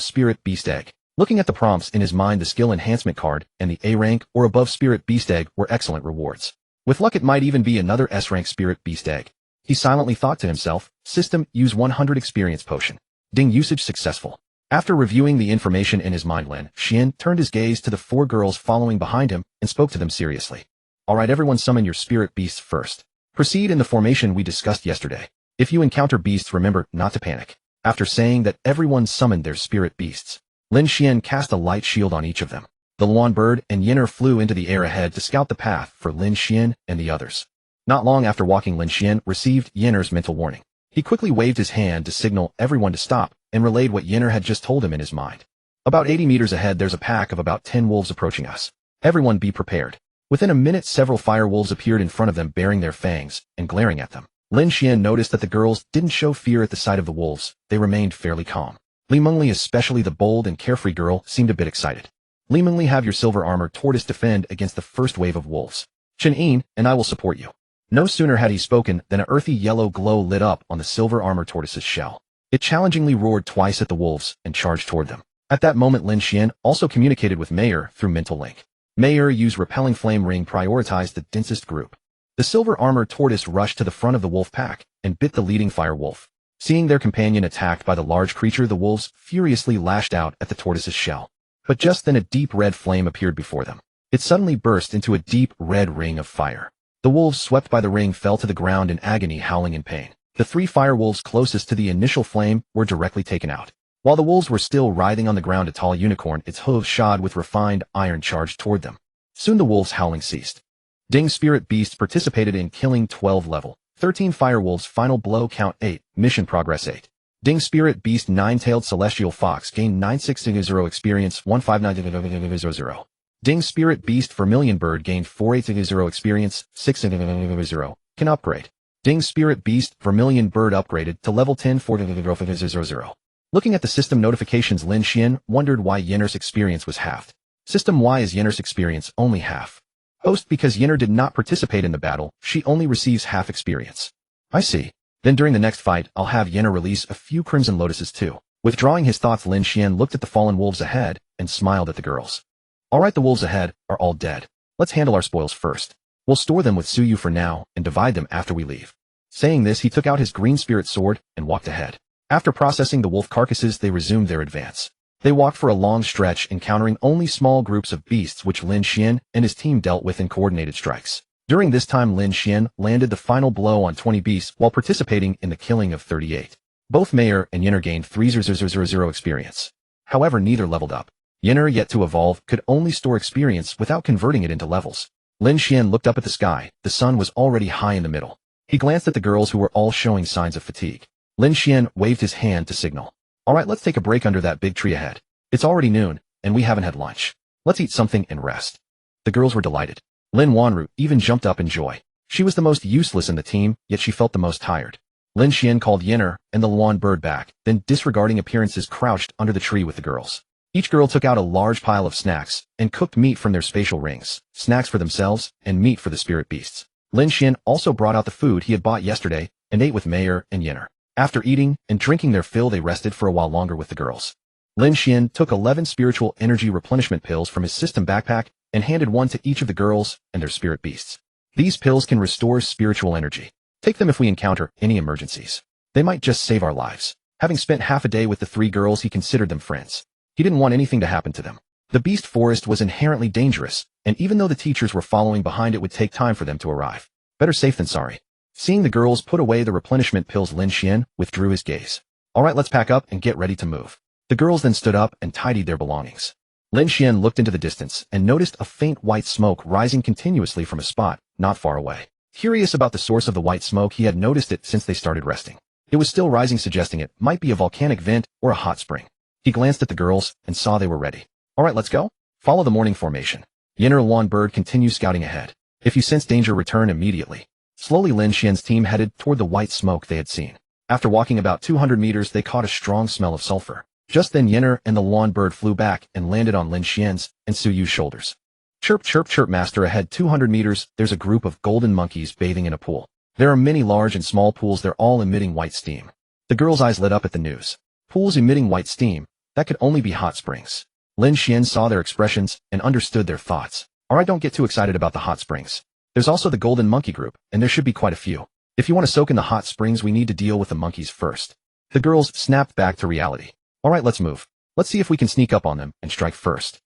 spirit beast egg. Looking at the prompts in his mind, the skill enhancement card and the A rank or above spirit beast egg were excellent rewards. With luck, it might even be another S rank spirit beast egg. He silently thought to himself, system, use 100 experience potion. Ding usage successful. After reviewing the information in his mind, Lin Xuan turned his gaze to the 4 girls following behind him and spoke to them seriously. "All right, everyone, summon your spirit beasts first. Proceed in the formation we discussed yesterday. If you encounter beasts, remember not to panic." After saying that, everyone summoned their spirit beasts. Lin Xuan cast a light shield on each of them. The Luan bird and Yenner flew into the air ahead to scout the path for Lin Xuan and the others. Not long after walking, Lin Xuan received Yenner's mental warning. He quickly waved his hand to signal everyone to stop and relayed what Yenner had just told him in his mind. "About 80 meters ahead, there's a pack of about 10 wolves approaching us. Everyone be prepared." Within a minute, several fire wolves appeared in front of them, baring their fangs and glaring at them. Lin Xian noticed that the girls didn't show fear at the sight of the wolves. They remained fairly calm. Li Mengli, especially the bold and carefree girl, seemed a bit excited. Li Mengli, have your silver armor tortoise defend against the first wave of wolves. Chen Yin, and I will support you. No sooner had he spoken than an earthy yellow glow lit up on the silver armor tortoise's shell. It challengingly roared twice at the wolves and charged toward them. At that moment, Lin Xian also communicated with Mayer through mental link. Mayer used repelling flame ring, prioritized the densest group. The silver armor tortoise rushed to the front of the wolf pack and bit the leading fire wolf. Seeing their companion attacked by the large creature, the wolves furiously lashed out at the tortoise's shell. But just then a deep red flame appeared before them. It suddenly burst into a deep red ring of fire. The wolves, swept by the ring, fell to the ground in agony, howling in pain. The 3 fire wolves closest to the initial flame were directly taken out. While the wolves were still writhing on the ground, a tall unicorn, its hooves shod with refined iron, charged toward them. Soon the wolves' howling ceased. Ding Spirit Beast participated in killing 12 level 13 fire wolves. Final blow, count 8, mission progress 8. Ding Spirit Beast 9-tailed celestial fox gained 9600 experience 15900. Ding Spirit Beast Vermilion Bird gained 4800 experience 600. Can upgrade. Ding Spirit Beast Vermilion Bird upgraded to level 10 400. Looking at the system notifications, Lin Xian wondered why Yenner's experience was halved. System: why is Yenner's experience only half? Host: because Yenner did not participate in the battle, she only receives half experience. I see. Then during the next fight, I'll have Yenner release a few Crimson Lotuses too. Withdrawing his thoughts, Lin Xian looked at the fallen wolves ahead and smiled at the girls. Alright, the wolves ahead are all dead. Let's handle our spoils first. We'll store them with Suyu for now and divide them after we leave. Saying this, he took out his green spirit sword and walked ahead. After processing the wolf carcasses, they resumed their advance. They walked for a long stretch, encountering only small groups of beasts which Lin Xian and his team dealt with in coordinated strikes. During this time, Lin Xian landed the final blow on 20 beasts while participating in the killing of 38. Both Mayer and Yenner gained 3000 experience. However, neither leveled up. Yenner, yet to evolve, could only store experience without converting it into levels. Lin Xian looked up at the sky. The sun was already high in the middle. He glanced at the girls, who were all showing signs of fatigue. Lin Xian waved his hand to signal. Alright, let's take a break under that big tree ahead. It's already noon, and we haven't had lunch. Let's eat something and rest. The girls were delighted. Lin Wanru even jumped up in joy. She was the most useless in the team, yet she felt the most tired. Lin Xian called Yenner and the Luan bird back, then disregarding appearances crouched under the tree with the girls. Each girl took out a large pile of snacks and cooked meat from their spatial rings, snacks for themselves and meat for the spirit beasts. Lin Xian also brought out the food he had bought yesterday and ate with Mayer and Yenner. After eating and drinking their fill, they rested for a while longer with the girls. Lin Xian took 11 spiritual energy replenishment pills from his system backpack and handed one to each of the girls and their spirit beasts. These pills can restore spiritual energy. Take them if we encounter any emergencies. They might just save our lives. Having spent half a day with the 3 girls, he considered them friends. He didn't want anything to happen to them. The beast forest was inherently dangerous, and even though the teachers were following behind, it would take time for them to arrive. Better safe than sorry. Seeing the girls put away the replenishment pills, Lin Xian withdrew his gaze. Alright, let's pack up and get ready to move. The girls then stood up and tidied their belongings. Lin Xian looked into the distance and noticed a faint white smoke rising continuously from a spot not far away. Curious about the source of the white smoke, he had noticed it since they started resting. It was still rising, suggesting it might be a volcanic vent or a hot spring. He glanced at the girls and saw they were ready. Alright, let's go. Follow the morning formation. Yenner Luan bird continues scouting ahead. If you sense danger, return immediately. Slowly, Lin Xian's team headed toward the white smoke they had seen. After walking about 200 meters, they caught a strong smell of sulfur. Just then, Yenner and the Luan bird flew back and landed on Lin Xian's and Suyu's shoulders. Chirp, chirp, chirp, master. Ahead 200 meters, there's a group of golden monkeys bathing in a pool. There are many large and small pools. They're all emitting white steam. The girls' eyes lit up at the news. Pools emitting white steam? That could only be hot springs. Lin Xian saw their expressions and understood their thoughts. Alright, don't get too excited about the hot springs. There's also the golden monkey group, and there should be quite a few. If you want to soak in the hot springs, we need to deal with the monkeys first. The girls snapped back to reality. Alright, let's move. Let's see if we can sneak up on them and strike first.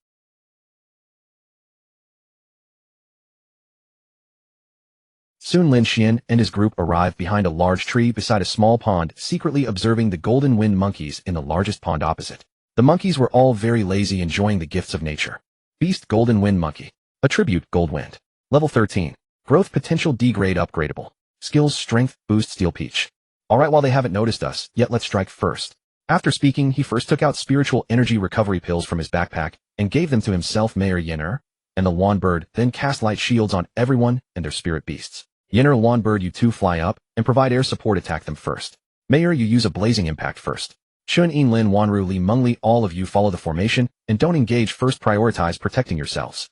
Soon Lin Xian and his group arrived behind a large tree beside a small pond, secretly observing the golden wind monkeys in the largest pond opposite. The monkeys were all very lazy, enjoying the gifts of nature. Beast Golden Wind Monkey. Attribute Gold Wind. Level 13. Growth Potential D grade upgradable. Skills Strength Boost Steel Peach. Alright, while they haven't noticed us yet, let's strike first. After speaking, he first took out spiritual energy recovery pills from his backpack and gave them to himself, Mayer, Yenner, and the Luan bird, then cast light shields on everyone and their spirit beasts. Yenner, Luan bird, you two fly up and provide air support. Attack them first. Mayor, you use a blazing impact first. Xun In Lin Wanru Li Mengli, all of you follow the formation and don't engage first. Prioritize protecting yourselves.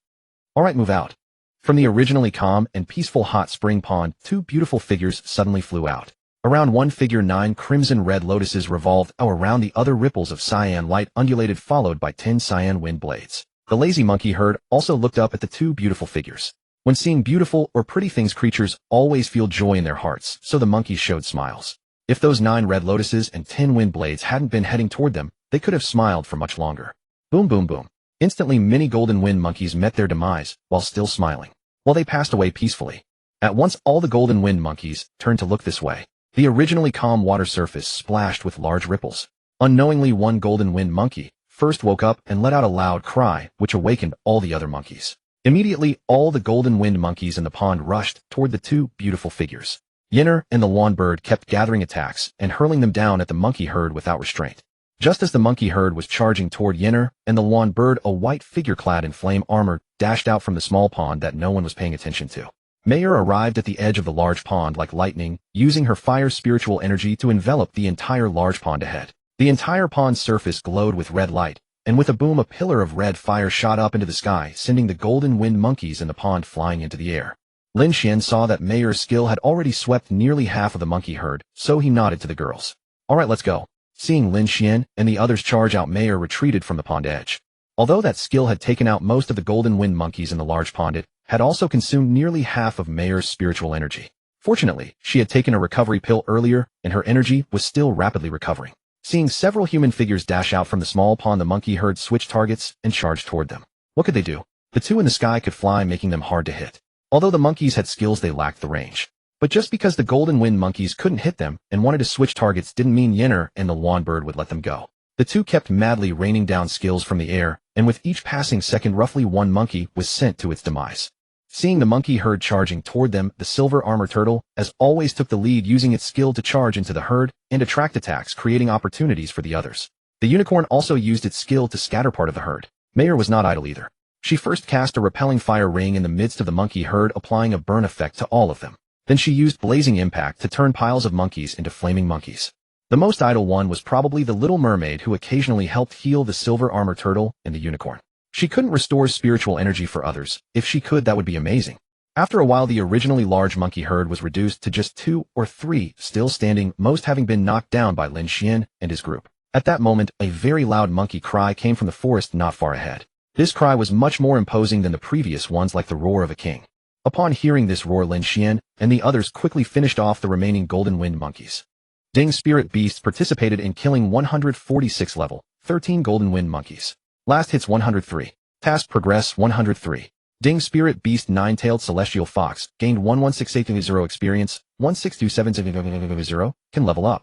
Alright, move out. From the originally calm and peaceful hot spring pond, 2 beautiful figures suddenly flew out. Around one figure 9 crimson red lotuses revolved around the other. Ripples of cyan light undulated, followed by 10 cyan wind blades. The lazy monkey herd also looked up at the 2 beautiful figures. When seeing beautiful or pretty things, creatures always feel joy in their hearts, so the monkeys showed smiles. If those 9 red lotuses and 10 wind blades hadn't been heading toward them, they could have smiled for much longer. Boom, boom, boom. Instantly, many golden wind monkeys met their demise while still smiling. While they passed away peacefully. At once, all the golden wind monkeys turned to look this way. The originally calm water surface splashed with large ripples. Unknowingly, one golden wind monkey first woke up and let out a loud cry, which awakened all the other monkeys. Immediately, all the golden wind monkeys in the pond rushed toward the 2 beautiful figures. Yinner and the lawn bird kept gathering attacks and hurling them down at the monkey herd without restraint. Just as the monkey herd was charging toward Yinner and the lawn bird, a white figure clad in flame armor dashed out from the small pond that no one was paying attention to. Mayor arrived at the edge of the large pond like lightning, using her fire spiritual energy to envelop the entire large pond ahead. The entire pond's surface glowed with red light, and with a boom, a pillar of red fire shot up into the sky, sending the golden wind monkeys in the pond flying into the air. Lin Xuan saw that Mayor's skill had already swept nearly half of the monkey herd, so he nodded to the girls. Alright, let's go. Seeing Lin Xuan and the others charge out, Mayor retreated from the pond edge. Although that skill had taken out most of the golden wind monkeys in the large pond, it had also consumed nearly half of Mayor's spiritual energy. Fortunately, she had taken a recovery pill earlier, and her energy was still rapidly recovering. Seeing several human figures dash out from the small pond, the monkey herd switched targets and charged toward them. What could they do? The 2 in the sky could fly, making them hard to hit. Although the monkeys had skills, they lacked the range. But just because the golden wind monkeys couldn't hit them and wanted to switch targets didn't mean Yinner and the lawn bird would let them go. The 2 kept madly raining down skills from the air, and with each passing second, roughly 1 monkey was sent to its demise. Seeing the monkey herd charging toward them, the silver armor turtle, as always, took the lead, using its skill to charge into the herd and attract attacks, creating opportunities for the others. The unicorn also used its skill to scatter part of the herd. Mayor was not idle either. She first cast a repelling fire ring in the midst of the monkey herd, applying a burn effect to all of them. Then she used blazing impact to turn piles of monkeys into flaming monkeys. The most idle one was probably the little mermaid, who occasionally helped heal the silver armor turtle and the unicorn. She couldn't restore spiritual energy for others. If she could, that would be amazing. After a while, the originally large monkey herd was reduced to just 2 or 3 still standing, most having been knocked down by Lin Xuan and his group. At that moment, a very loud monkey cry came from the forest not far ahead. This cry was much more imposing than the previous ones, like the roar of a king. Upon hearing this roar, Lin Xuan and the others quickly finished off the remaining golden wind monkeys. Ding Spirit Beasts participated in killing 146 level 13 golden wind monkeys. Last hits 103. Task progress 103. Ding Spirit Beast 9-tailed celestial fox gained 11680 experience, 16270 can level up.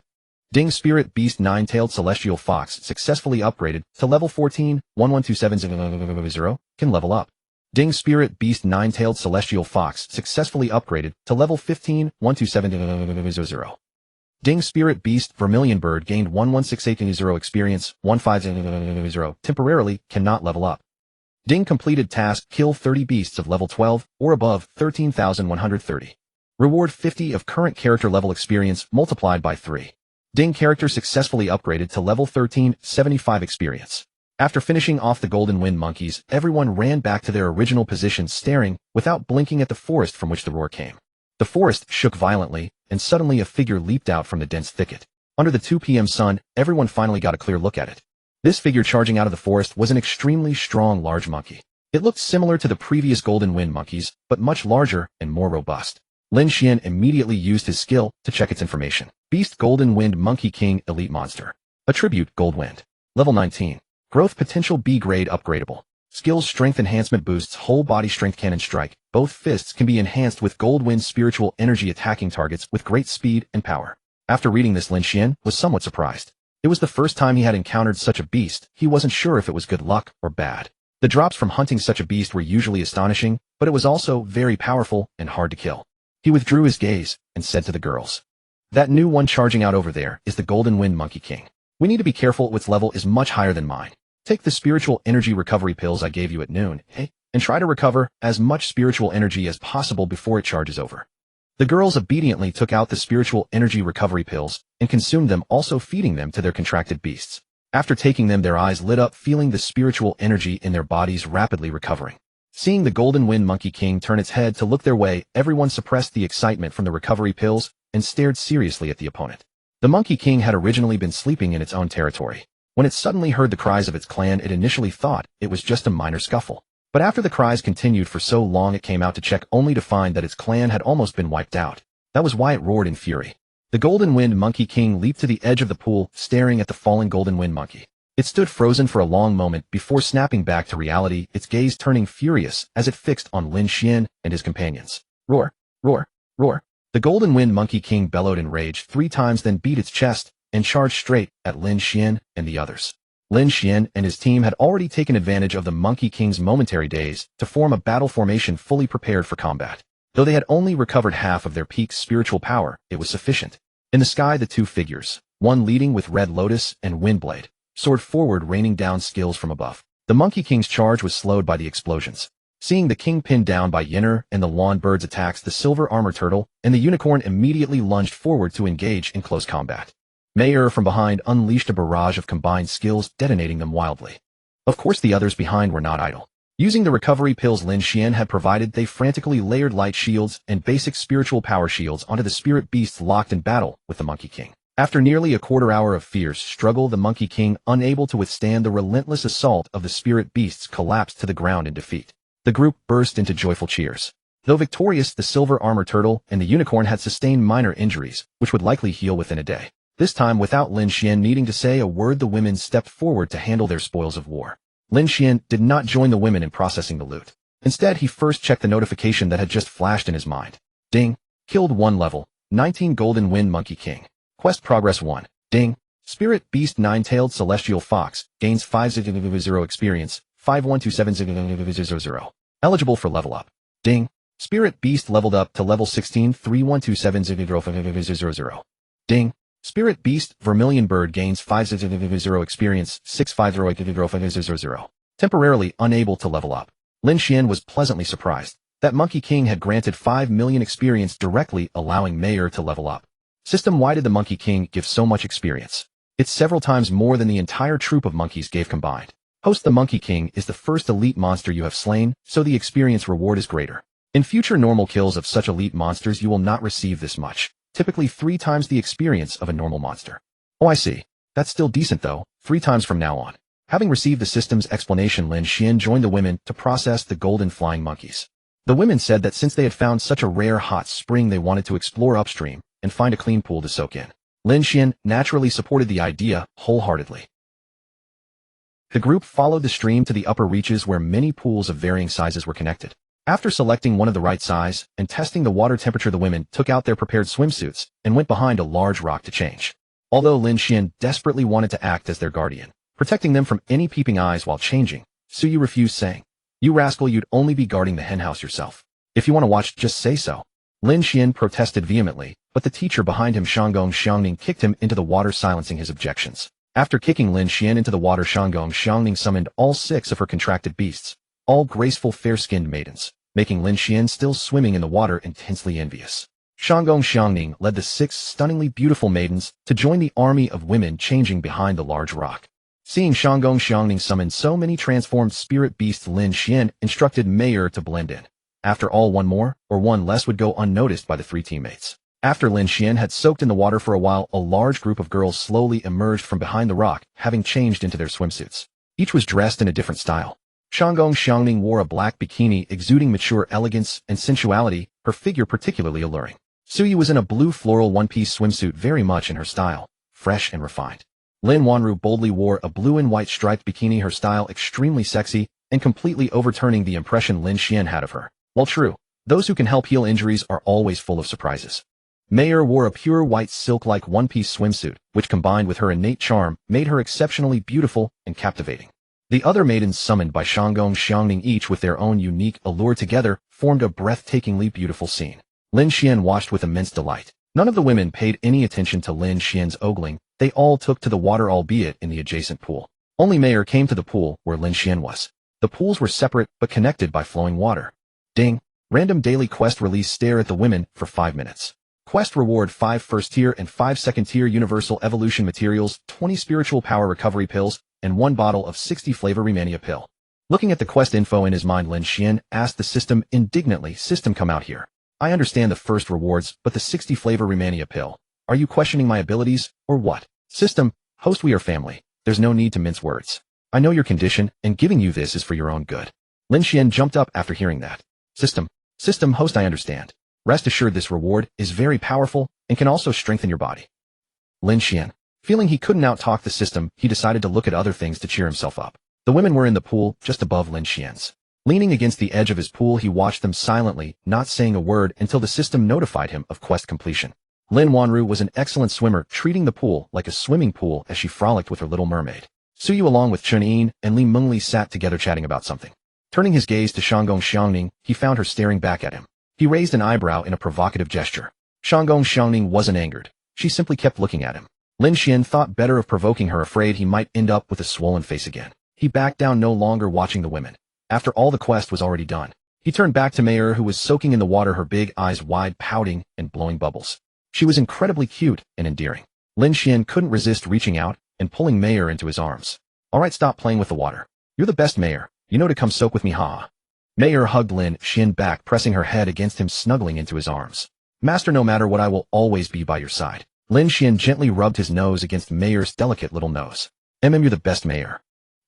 Ding Spirit Beast 9-tailed celestial fox successfully upgraded to level 14, 11270 can level up. Ding Spirit Beast 9-tailed celestial fox successfully upgraded to level 15, 12700. Ding Spirit Beast Vermilion Bird gained 11680 experience, 150 temporarily cannot level up. Ding completed task, kill 30 beasts of level 12 or above, 13,130. Reward 50 of current character level experience multiplied by 3. Ding character successfully upgraded to level 13, 75 experience. After finishing off the golden wind monkeys, everyone ran back to their original positions, staring without blinking at the forest from which the roar came. The forest shook violently, and suddenly a figure leaped out from the dense thicket. Under the 2 p.m. sun, everyone finally got a clear look at it. This figure charging out of the forest was an extremely strong large monkey. It looked similar to the previous golden wind monkeys, but much larger and more robust. Lin Xuan immediately used his skill to check its information. Beast Golden Wind Monkey King Elite Monster. Attribute Gold Wind. Level 19. Growth Potential B grade upgradable. Skills Strength Enhancement boosts whole body strength. Cannon Strike. Both fists can be enhanced with Gold Wind spiritual energy, attacking targets with great speed and power. After reading this, Lin Xuan was somewhat surprised. It was the first time he had encountered such a beast. He wasn't sure if it was good luck or bad. The drops from hunting such a beast were usually astonishing, but it was also very powerful and hard to kill. He withdrew his gaze and said to the girls, "That new one charging out over there is the Golden Wind Monkey King. We need to be careful. Its level is much higher than mine. Take the spiritual energy recovery pills I gave you at noon, and try to recover as much spiritual energy as possible before it charges over." The girls obediently took out the spiritual energy recovery pills and consumed them, also feeding them to their contracted beasts. After taking them, their eyes lit up, feeling the spiritual energy in their bodies rapidly recovering. Seeing the Golden Wind Monkey King turn its head to look their way, everyone suppressed the excitement from the recovery pills and stared seriously at the opponent. The Monkey King had originally been sleeping in its own territory. When it suddenly heard the cries of its clan, it initially thought it was just a minor scuffle. But after the cries continued for so long, it came out to check, only to find that its clan had almost been wiped out. That was why it roared in fury. The Golden Wind Monkey King leaped to the edge of the pool, staring at the fallen Golden Wind Monkey. It stood frozen for a long moment before snapping back to reality, its gaze turning furious as it fixed on Lin Xuan and his companions. Roar! Roar! Roar! The Golden Wind Monkey King bellowed in rage 3 times, then beat its chest and charged straight at Lin Xuan and the others. Lin Xuan and his team had already taken advantage of the Monkey King's momentary daze to form a battle formation fully prepared for combat. Though they had only recovered half of their peak spiritual power, it was sufficient. In the sky, the 2 figures, one leading with Red Lotus and Windblade, soared forward, raining down skills from above. The Monkey King's charge was slowed by the explosions. Seeing the king pinned down by Yinner and the Lawn Bird's attacks, the Silver Armor Turtle and the Unicorn immediately lunged forward to engage in close combat. Mayer from behind unleashed a barrage of combined skills, detonating them wildly. Of course, the others behind were not idle. Using the recovery pills Lin Xuan had provided, they frantically layered light shields and basic spiritual power shields onto the spirit beasts locked in battle with the Monkey King. After nearly a quarter hour of fierce struggle, the Monkey King, unable to withstand the relentless assault of the spirit beasts, collapsed to the ground in defeat. The group burst into joyful cheers. Though victorious, the Silver Armor Turtle and the Unicorn had sustained minor injuries, which would likely heal within a day. This time, without Lin Xuan needing to say a word, the women stepped forward to handle their spoils of war. Lin Xuan did not join the women in processing the loot. Instead, he first checked the notification that had just flashed in his mind. Ding. Killed 1 level. 19 Golden Wind Monkey King. Quest progress 1. Ding. Spirit Beast 9-tailed Celestial Fox. Gains 500 experience. 512700. Eligible for level up. Ding. Spirit Beast leveled up to level 16. 312700. Ding. Spirit Beast Vermilion Bird gains 500 experience, 650. Temporarily unable to level up. Lin Xuan was pleasantly surprised that Monkey King had granted 5 million experience directly, allowing Mayer to level up. System, why did the Monkey King give so much experience? It's several times more than the entire troop of monkeys gave combined. Host, the Monkey King is the first elite monster you have slain, so the experience reward is greater. In future normal kills of such elite monsters, you will not receive this much. Typically 3 times the experience of a normal monster. Oh, I see. That's still decent though, 3 times from now on. Having received the system's explanation, Lin Xuan joined the women to process the golden flying monkeys. The women said that since they had found such a rare hot spring, they wanted to explore upstream and find a clean pool to soak in. Lin Xuan naturally supported the idea wholeheartedly. The group followed the stream to the upper reaches where many pools of varying sizes were connected. After selecting one of the right size and testing the water temperature, the women took out their prepared swimsuits and went behind a large rock to change. Although Lin Xuan desperately wanted to act as their guardian, protecting them from any peeping eyes while changing, Suyu refused, saying, "You rascal, you'd only be guarding the henhouse yourself. If you want to watch, just say so." Lin Xuan protested vehemently, but the teacher behind him, Shanggong Xiangning, kicked him into the water, silencing his objections. After kicking Lin Xuan into the water, Shanggong Xiangning summoned all 6 of her contracted beasts, all graceful, fair-skinned maidens, making Lin Xuan, still swimming in the water, intensely envious. Shanggong Xiangning led the 6 stunningly beautiful maidens to join the army of women changing behind the large rock. Seeing Shanggong Xiangning summon so many transformed spirit beasts, Lin Xuan instructed Mayer to blend in. After all, 1 more or 1 less would go unnoticed by the 3 teammates. After Lin Xuan had soaked in the water for a while, a large group of girls slowly emerged from behind the rock, having changed into their swimsuits. Each was dressed in a different style. Shanggong Xiangning wore a black bikini exuding mature elegance and sensuality, her figure particularly alluring. Suyu was in a blue floral one-piece swimsuit, very much in her style, fresh and refined. Lin Wanru boldly wore a blue and white striped bikini, her style extremely sexy and completely overturning the impression Lin Xuan had of her. While true, those who can help heal injuries are always full of surprises. Mayer wore a pure white silk-like one-piece swimsuit, which combined with her innate charm made her exceptionally beautiful and captivating. The other maidens summoned by Shanggong Xiangning, each with their own unique allure, together formed a breathtakingly beautiful scene. Lin Xuan watched with immense delight. None of the women paid any attention to Lin Xuan's ogling. They all took to the water, albeit in the adjacent pool. Only Mayer came to the pool where Lin Xuan was. The pools were separate but connected by flowing water. Ding! Random daily quest release. Stare at the women for 5 minutes. Quest reward 5 first tier and 5 second tier universal evolution materials, 20 spiritual power recovery pills, and 1 bottle of 60 flavor remania pill. Looking at the quest info in his mind, Lin Xuan asked the system indignantly, "System, come out here. I understand the first rewards, but the 60 flavor remania pill. Are you questioning my abilities, or what?" System, host, we are family. There's no need to mince words. I know your condition, and giving you this is for your own good. Lin Xuan jumped up after hearing that. System, host, I understand. Rest assured this reward is very powerful and can also strengthen your body. Lin Xuan, feeling he couldn't out-talk the system, he decided to look at other things to cheer himself up. The women were in the pool just above Lin Xuan's. Leaning against the edge of his pool, he watched them silently, not saying a word until the system notified him of quest completion. Lin Xuanru was an excellent swimmer, treating the pool like a swimming pool as she frolicked with her little mermaid. Suyu, along with Chun Yin and Li Mengli, sat together chatting about something. Turning his gaze to Shanggong Xiangning, he found her staring back at him. He raised an eyebrow in a provocative gesture. Shanggong Xiangning wasn't angered. She simply kept looking at him. Lin Xuan thought better of provoking her, afraid he might end up with a swollen face again. He backed down, no longer watching the women. After all, the quest was already done. He turned back to Meyer, who was soaking in the water, her big eyes wide, pouting and blowing bubbles. She was incredibly cute and endearing. Lin Xuan couldn't resist reaching out and pulling Meyer into his arms. "Alright, stop playing with the water. You're the best, Meyer. You know to come soak with me, haha." Meyer hugged Lin Xuan back, pressing her head against him, snuggling into his arms. "Master, no matter what, I will always be by your side." Lin Xuan gently rubbed his nose against Meyer's delicate little nose. You're the best, Meyer."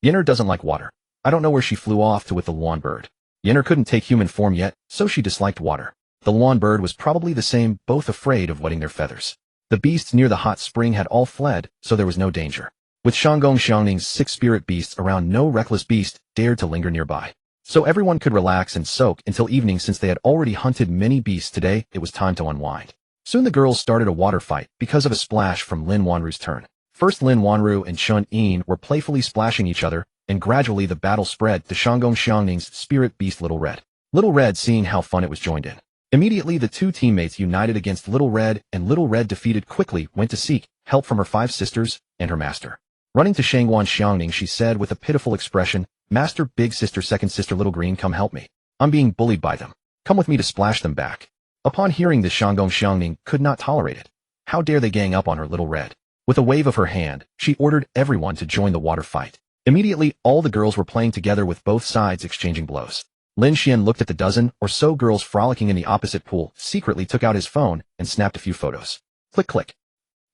Yenner doesn't like water. I don't know where she flew off to with the Luan bird. Yenner couldn't take human form yet, so she disliked water. The Luan bird was probably the same, both afraid of wetting their feathers. The beasts near the hot spring had all fled, so there was no danger. With Shanggong Xiangning's 6 spirit beasts around, no reckless beast dared to linger nearby. So everyone could relax and soak until evening. Since they had already hunted many beasts today, it was time to unwind. Soon the girls started a water fight because of a splash from Lin Xuanru's turn. First, Lin Xuanru and Chun Yin were playfully splashing each other, and gradually the battle spread to Shanggong Xiangning's spirit beast Little Red. Little Red, seeing how fun it was, joined in. Immediately the two teammates united against Little Red, and Little Red, defeated quickly, went to seek help from her 5 sisters and her master. Running to Shanggong Xiangning, she said with a pitiful expression, "Master, big sister, second sister, Little Green, come help me. I'm being bullied by them. Come with me to splash them back." Upon hearing this, Shanggong Xiangning could not tolerate it. How dare they gang up on her Little Red? With a wave of her hand, she ordered everyone to join the water fight. Immediately, all the girls were playing together, with both sides exchanging blows. Lin Xuan looked at the dozen or so girls frolicking in the opposite pool, secretly took out his phone and snapped a few photos. Click, click.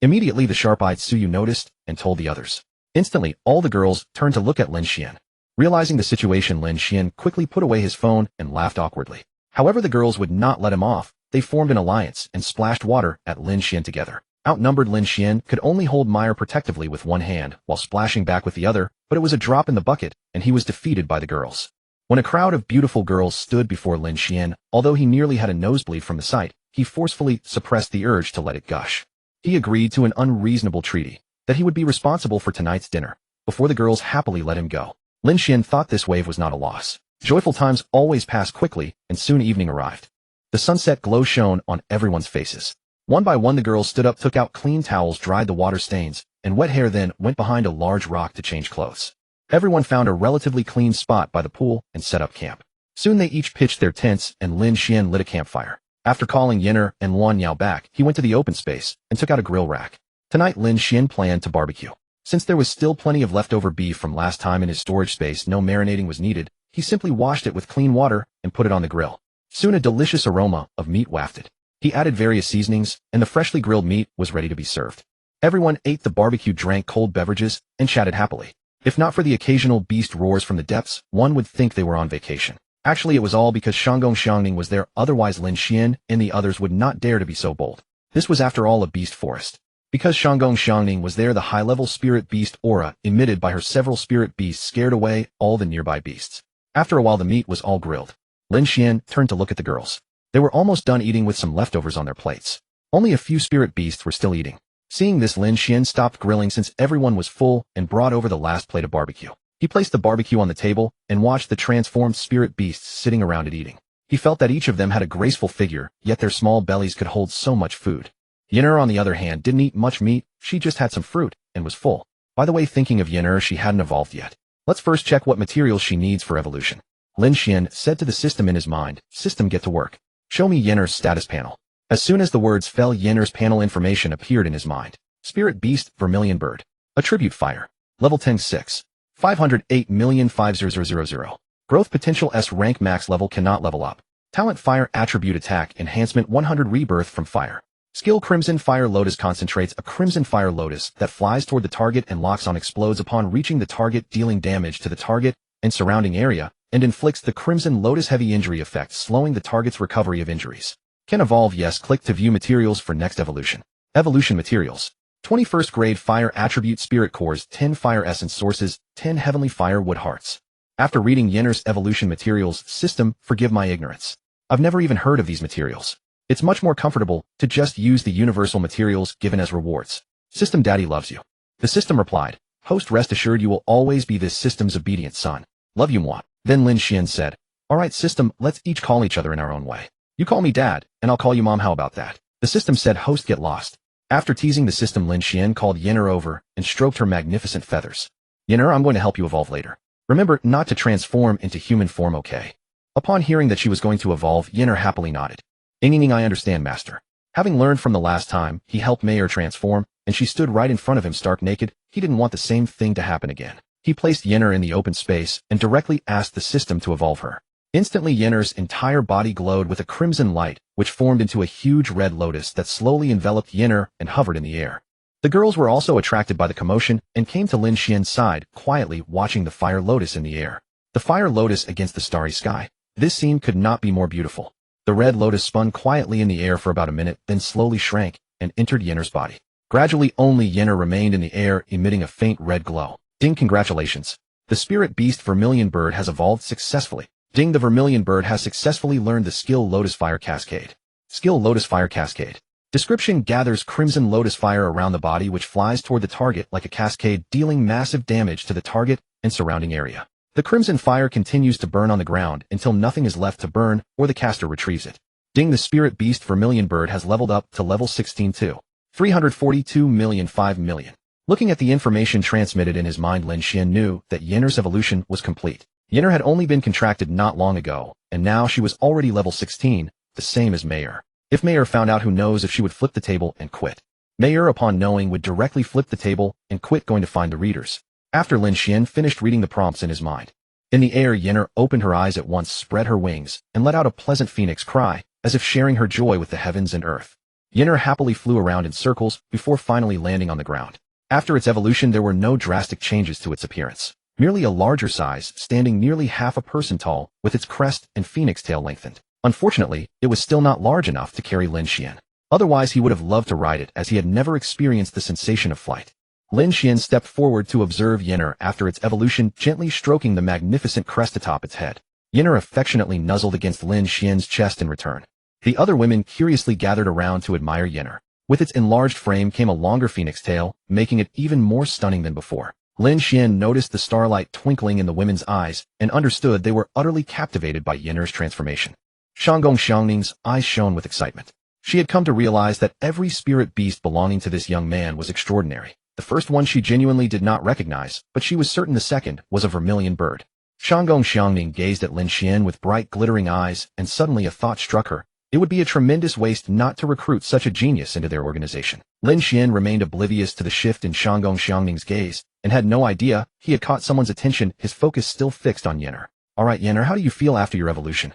Immediately, the sharp-eyed Suyu noticed and told the others. Instantly, all the girls turned to look at Lin Xuan. Realizing the situation, Lin Xuan quickly put away his phone and laughed awkwardly. However, the girls would not let him off. They formed an alliance and splashed water at Lin Xuan together. Outnumbered, Lin Xuan could only hold Meyer protectively with one hand while splashing back with the other, but it was a drop in the bucket, and he was defeated by the girls. When a crowd of beautiful girls stood before Lin Xuan, although he nearly had a nosebleed from the sight, he forcefully suppressed the urge to let it gush. He agreed to an unreasonable treaty, that he would be responsible for tonight's dinner, before the girls happily let him go. Lin Xuan thought this wave was not a loss. Joyful times always pass quickly, and soon evening arrived. The sunset glow shone on everyone's faces. One by one, the girls stood up, took out clean towels, dried the water stains and wet hair, then went behind a large rock to change clothes. Everyone found a relatively clean spot by the pool and set up camp. Soon they each pitched their tents, and Lin Xuan lit a campfire. After calling Yenner and Luan Yao back, he went to the open space and took out a grill rack. Tonight, Lin Xuan planned to barbecue. Since there was still plenty of leftover beef from last time in his storage space, no marinating was needed. He simply washed it with clean water and put it on the grill. Soon a delicious aroma of meat wafted. He added various seasonings, and the freshly grilled meat was ready to be served. Everyone ate the barbecue, drank cold beverages, and chatted happily. If not for the occasional beast roars from the depths, one would think they were on vacation. Actually, it was all because Shanggong Xiangning was there, otherwise Lin Xuan and the others would not dare to be so bold. This was, after all, a beast forest. Because Shanggong Xiangning was there, the high-level spirit beast aura emitted by her several spirit beasts scared away all the nearby beasts. After a while, the meat was all grilled. Lin Xuan turned to look at the girls. They were almost done eating, with some leftovers on their plates. Only a few spirit beasts were still eating. Seeing this, Lin Xuan stopped grilling since everyone was full and brought over the last plate of barbecue. He placed the barbecue on the table and watched the transformed spirit beasts sitting around it eating. He felt that each of them had a graceful figure, yet their small bellies could hold so much food. Yenner, on the other hand, didn't eat much meat. She just had some fruit and was full. By the way, thinking of Yenner, she hadn't evolved yet. Let's first check what materials she needs for evolution. Lin Xuan said to the system in his mind, "System, get to work. Show me Yenner's status panel." As soon as the words fell, Yenner's panel information appeared in his mind. Spirit Beast, Vermilion Bird. Attribute Fire. Level 10-6. 508,050,000. Growth Potential S rank max level cannot level up. Talent Fire Attribute Attack Enhancement 100 Rebirth from Fire. Skill Crimson Fire Lotus concentrates a crimson fire lotus that flies toward the target and locks on, explodes upon reaching the target, dealing damage to the target and surrounding area, and inflicts the crimson lotus heavy injury effect, slowing the target's recovery of injuries. Can evolve? Yes. Click to view materials for next evolution. Evolution materials. 21st grade Fire Attribute Spirit Cores 10 Fire Essence Sources 10 Heavenly Fire Wood Hearts. After reading Yenner's evolution materials, system, forgive my ignorance. I've never even heard of these materials. It's much more comfortable to just use the universal materials given as rewards. System, daddy loves you. The system replied, host, rest assured you will always be this system's obedient son. Love you, moi. Then Lin Xuan said, alright system, let's each call each other in our own way. You call me dad, and I'll call you mom, how about that? The system said, host, get lost. After teasing the system, Lin Xuan called Yenner over and stroked her magnificent feathers. Yenner, I'm going to help you evolve later. Remember not to transform into human form, okay? Upon hearing that she was going to evolve, Yenner happily nodded. I understand, master. Having learned from the last time he helped Mayer transform, and she stood right in front of him stark naked, he didn't want the same thing to happen again. He placed Yenner in the open space and directly asked the system to evolve her. Instantly, Yenner's entire body glowed with a crimson light, which formed into a huge red lotus that slowly enveloped Yenner and hovered in the air. The girls were also attracted by the commotion and came to Lin Xuan's side, quietly watching the fire lotus in the air. The fire lotus against the starry sky. This scene could not be more beautiful. The red lotus spun quietly in the air for about a minute, then slowly shrank and entered Yenner's body. Gradually, only Yenner remained in the air, emitting a faint red glow. Ding, congratulations. The Spirit Beast Vermilion Bird has evolved successfully. Ding, the Vermilion Bird has successfully learned the skill Lotus Fire Cascade. Skill Lotus Fire Cascade. Description: gathers crimson lotus fire around the body, which flies toward the target like a cascade, dealing massive damage to the target and surrounding area. The crimson fire continues to burn on the ground until nothing is left to burn or the caster retrieves it. Ding, the Spirit Beast Vermilion Bird has leveled up to level 16 to 342,005 million. Looking at the information transmitted in his mind, Lin Xuan knew that Yenner's evolution was complete. Yenner had only been contracted not long ago, and now she was already level 16, the same as Mayer. If Mayer found out, who knows if she would flip the table and quit. Mayer, upon knowing, would directly flip the table and quit, going to find the readers. After Lin Xuan finished reading the prompts in his mind. In the air, Yenner opened her eyes at once, spread her wings, and let out a pleasant phoenix cry, as if sharing her joy with the heavens and earth. Yenner happily flew around in circles before finally landing on the ground. After its evolution, there were no drastic changes to its appearance. Merely a larger size, standing nearly half a person tall, with its crest and phoenix tail lengthened. Unfortunately, it was still not large enough to carry Lin Xuan. Otherwise, he would have loved to ride it, as he had never experienced the sensation of flight. Lin Xuan stepped forward to observe Yenner after its evolution, gently stroking the magnificent crest atop its head. Yenner affectionately nuzzled against Lin Xuan's chest in return. The other women curiously gathered around to admire Yenner. With its enlarged frame came a longer phoenix tail, making it even more stunning than before. Lin Xuan noticed the starlight twinkling in the women's eyes and understood they were utterly captivated by Yenner's transformation. Shanggong Xiangning's eyes shone with excitement. She had come to realize that every spirit beast belonging to this young man was extraordinary. The first one she genuinely did not recognize, but she was certain the second was a vermilion bird. Shanggong Xiangning gazed at Lin Xuan with bright, glittering eyes, and suddenly a thought struck her. It would be a tremendous waste not to recruit such a genius into their organization. Lin Xuan remained oblivious to the shift in Shanggong Xiangning's gaze, and had no idea he had caught someone's attention, his focus still fixed on Yenner. Alright Yenner, how do you feel after your evolution?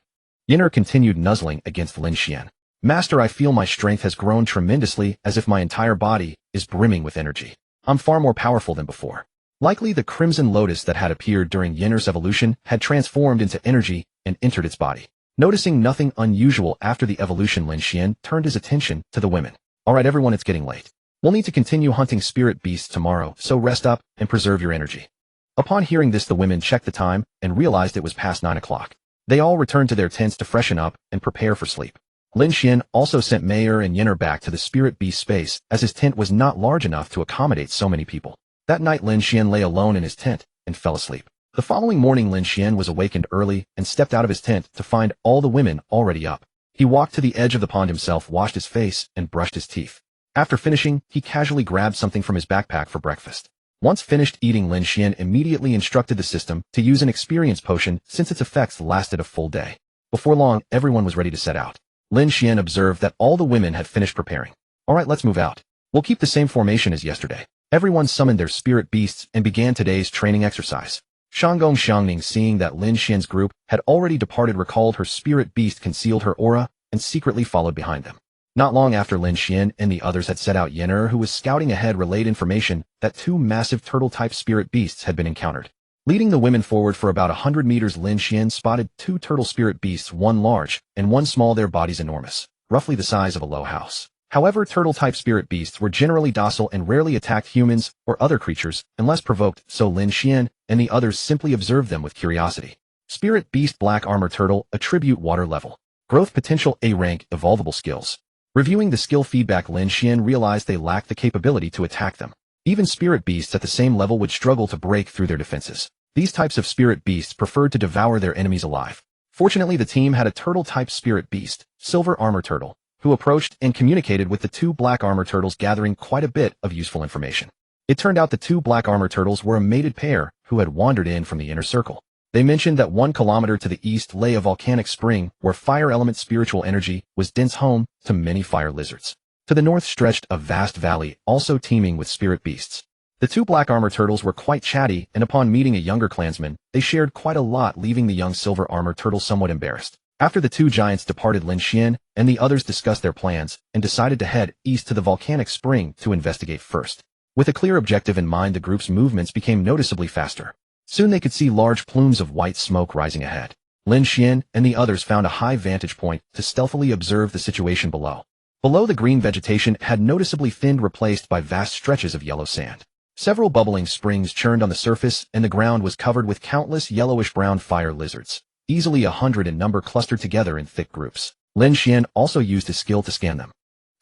Yenner continued nuzzling against Lin Xuan. Master, I feel my strength has grown tremendously, as if my entire body is brimming with energy. I'm far more powerful than before. Likely the crimson lotus that had appeared during Yenner's evolution had transformed into energy and entered its body. Noticing nothing unusual after the evolution, Lin Xuan turned his attention to the women. Alright everyone, it's getting late. We'll need to continue hunting spirit beasts tomorrow, so rest up and preserve your energy. Upon hearing this, the women checked the time and realized it was past 9 o'clock. They all returned to their tents to freshen up and prepare for sleep. Lin Xuan also sent Mayer and Yenner back to the spirit beast space, as his tent was not large enough to accommodate so many people. That night, Lin Xuan lay alone in his tent and fell asleep. The following morning, Lin Xuan was awakened early and stepped out of his tent to find all the women already up. He walked to the edge of the pond himself, washed his face, and brushed his teeth. After finishing, he casually grabbed something from his backpack for breakfast. Once finished eating, Lin Xuan immediately instructed the system to use an experience potion since its effects lasted a full day. Before long, everyone was ready to set out. Lin Xuan observed that all the women had finished preparing. Alright, let's move out. We'll keep the same formation as yesterday. Everyone summoned their spirit beasts and began today's training exercise. Shanggong Xiangning, seeing that Lin Xuan's group had already departed, recalled her spirit beast concealed her aura and secretly followed behind them. Not long after Lin Xuan and the others had set out, Yen'er, who was scouting ahead, relayed information that 2 massive turtle-type spirit beasts had been encountered. Leading the women forward for about 100 meters, Lin Xuan spotted 2 turtle spirit beasts, one large and one small, their bodies enormous, roughly the size of a low house. However, turtle-type spirit beasts were generally docile and rarely attacked humans or other creatures unless provoked, so Lin Xuan and the others simply observed them with curiosity. Spirit Beast Black Armor Turtle, Attribute Water Level. Growth Potential A rank, Evolvable Skills. Reviewing the skill feedback, Lin Xuan realized they lacked the capability to attack them. Even spirit beasts at the same level would struggle to break through their defenses. These types of spirit beasts preferred to devour their enemies alive. Fortunately, the team had a turtle-type spirit beast, Silver Armor Turtle, who approached and communicated with the 2 black armor turtles, gathering quite a bit of useful information. It turned out the 2 black armor turtles were a mated pair who had wandered in from the inner circle. They mentioned that 1 kilometer to the east lay a volcanic spring where fire element spiritual energy was dense, home to many fire lizards. To the north stretched a vast valley, also teeming with spirit beasts. The 2 black armor turtles were quite chatty, and upon meeting a younger clansman, they shared quite a lot, leaving the young silver armor turtle somewhat embarrassed. After the 2 giants departed, Lin Xuan and the others discussed their plans and decided to head east to the volcanic spring to investigate first. With a clear objective in mind, the group's movements became noticeably faster. Soon they could see large plumes of white smoke rising ahead. Lin Xuan and the others found a high vantage point to stealthily observe the situation below. Below, the green vegetation had noticeably thinned, replaced by vast stretches of yellow sand. Several bubbling springs churned on the surface, and the ground was covered with countless yellowish-brown fire lizards, easily 100 in number, clustered together in thick groups. Lin Xuan also used his skill to scan them.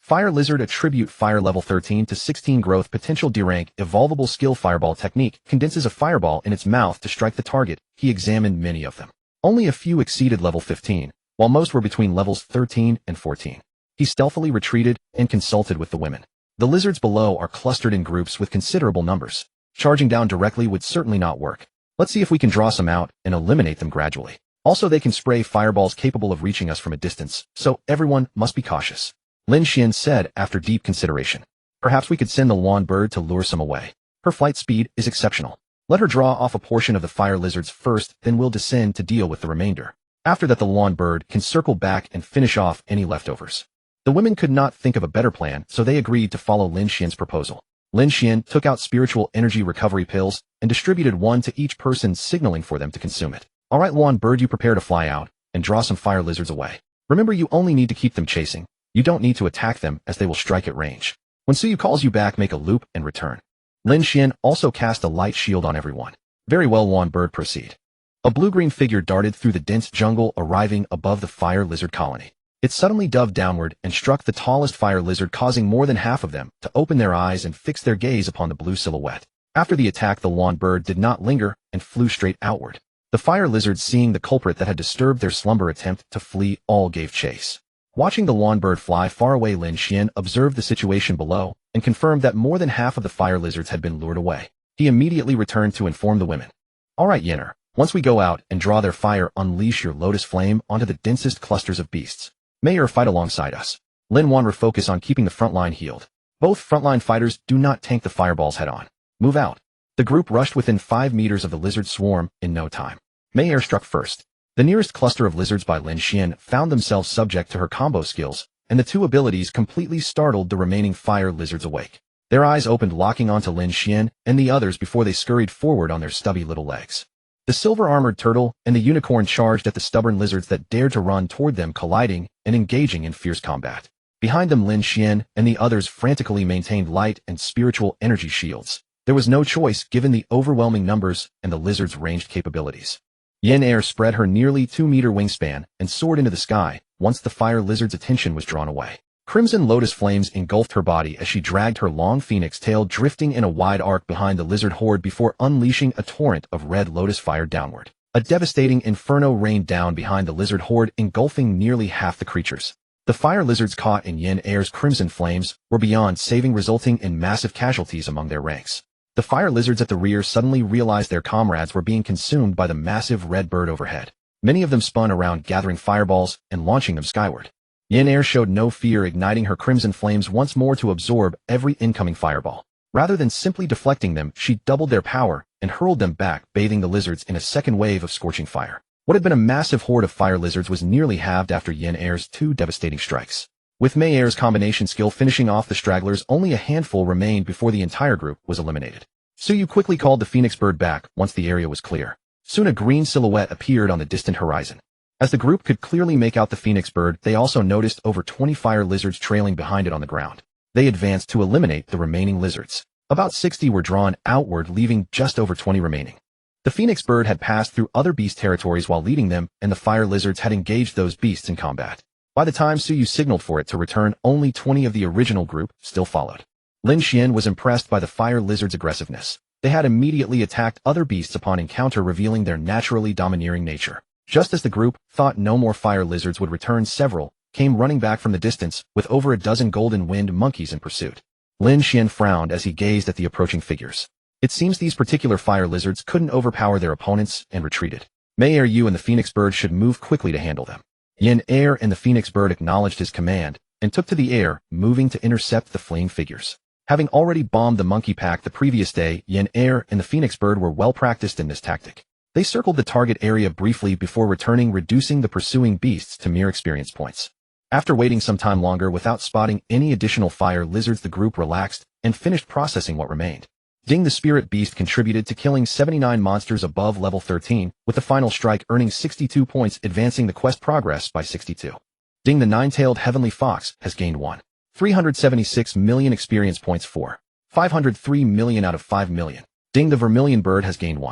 Fire Lizard Attribute Fire Level 13 to 16 Growth Potential D rank Evolvable Skill Fireball Technique condenses a fireball in its mouth to strike the target. He examined many of them. Only a few exceeded level 15, while most were between levels 13 and 14. He stealthily retreated and consulted with the women. The lizards below are clustered in groups with considerable numbers. Charging down directly would certainly not work. Let's see if we can draw some out and eliminate them gradually. Also, they can spray fireballs capable of reaching us from a distance, so everyone must be cautious. Lin Xuan said after deep consideration. Perhaps we could send the lawn bird to lure some away. Her flight speed is exceptional. Let her draw off a portion of the fire lizards first, then we'll descend to deal with the remainder. After that, the lawn bird can circle back and finish off any leftovers. The women could not think of a better plan, so they agreed to follow Lin Xuan's proposal. Lin Xuan took out spiritual energy recovery pills and distributed one to each person, signaling for them to consume it. Alright, lawn bird, you prepare to fly out and draw some fire lizards away. Remember, you only need to keep them chasing. You don't need to attack them, as they will strike at range. When Suyu calls you back, make a loop and return. Lin Xuan also cast a light shield on everyone. Very well, lawn bird, proceed. A blue-green figure darted through the dense jungle, arriving above the fire lizard colony. It suddenly dove downward and struck the tallest fire lizard, causing more than half of them to open their eyes and fix their gaze upon the blue silhouette. After the attack, the lawn bird did not linger and flew straight outward. The fire lizards, seeing the culprit that had disturbed their slumber attempt to flee, all gave chase. Watching the lawn bird fly far away, Lin Xuan observed the situation below and confirmed that more than half of the fire lizards had been lured away. He immediately returned to inform the women. Alright, Yen'er, once we go out and draw their fire, unleash your lotus flame onto the densest clusters of beasts. Mayor, fight alongside us. Lin Xuan, refocus on keeping the front line healed. Both frontline fighters do not tank the fireballs head on. Move out. The group rushed within 5 meters of the lizard swarm in no time. Mayor struck first. The nearest cluster of lizards by Lin Xuan found themselves subject to her combo skills, and the 2 abilities completely startled the remaining fire lizards awake. Their eyes opened, locking onto Lin Xuan and the others before they scurried forward on their stubby little legs. The silver-armored turtle and the unicorn charged at the stubborn lizards that dared to run toward them, colliding and engaging in fierce combat. Behind them, Lin Xuan and the others frantically maintained light and spiritual energy shields. There was no choice given the overwhelming numbers and the lizards' ranged capabilities. Yen'er spread her nearly 2-meter wingspan and soared into the sky once the fire lizard's attention was drawn away. Crimson lotus flames engulfed her body as she dragged her long phoenix tail, drifting in a wide arc behind the lizard horde before unleashing a torrent of red lotus fire downward. A devastating inferno rained down behind the lizard horde, engulfing nearly half the creatures. The fire lizards caught in Yen'er's crimson flames were beyond saving, resulting in massive casualties among their ranks. The fire lizards at the rear suddenly realized their comrades were being consumed by the massive red bird overhead. Many of them spun around gathering fireballs and launching them skyward. Yin Air showed no fear, igniting her crimson flames once more to absorb every incoming fireball. Rather than simply deflecting them, she doubled their power and hurled them back, bathing the lizards in a second wave of scorching fire. What had been a massive horde of fire lizards was nearly halved after Yin Air's 2 devastating strikes. With Mei Air's combination skill finishing off the stragglers, only a handful remained before the entire group was eliminated. Suyu quickly called the phoenix bird back once the area was clear. Soon a green silhouette appeared on the distant horizon. As the group could clearly make out the phoenix bird, they also noticed over 20 fire lizards trailing behind it on the ground. They advanced to eliminate the remaining lizards. About 60 were drawn outward, leaving just over 20 remaining. The phoenix bird had passed through other beast territories while leading them, and the fire lizards had engaged those beasts in combat. By the time Suyu signaled for it to return, only 20 of the original group still followed. Lin Xuan was impressed by the fire lizards' aggressiveness. They had immediately attacked other beasts upon encounter, revealing their naturally domineering nature. Just as the group thought no more fire lizards would return, several came running back from the distance, with over a dozen golden winged monkeys in pursuit. Lin Xuan frowned as he gazed at the approaching figures. It seems these particular fire lizards couldn't overpower their opponents and retreated. Mei Air Yu and the phoenix bird should move quickly to handle them. Yin Air and the phoenix bird acknowledged his command and took to the air, moving to intercept the fleeing figures. Having already bombed the monkey pack the previous day, Yin Air and the phoenix bird were well practiced in this tactic. They circled the target area briefly before returning, reducing the pursuing beasts to mere experience points. After waiting some time longer without spotting any additional fire lizards, the group relaxed and finished processing what remained. Ding the spirit beast contributed to killing 79 monsters above level 13, with the final strike earning 62 points, advancing the quest progress by 62. Ding the nine-tailed heavenly fox has gained 376 million experience points, 503 million out of 5 million. Ding the vermilion bird has gained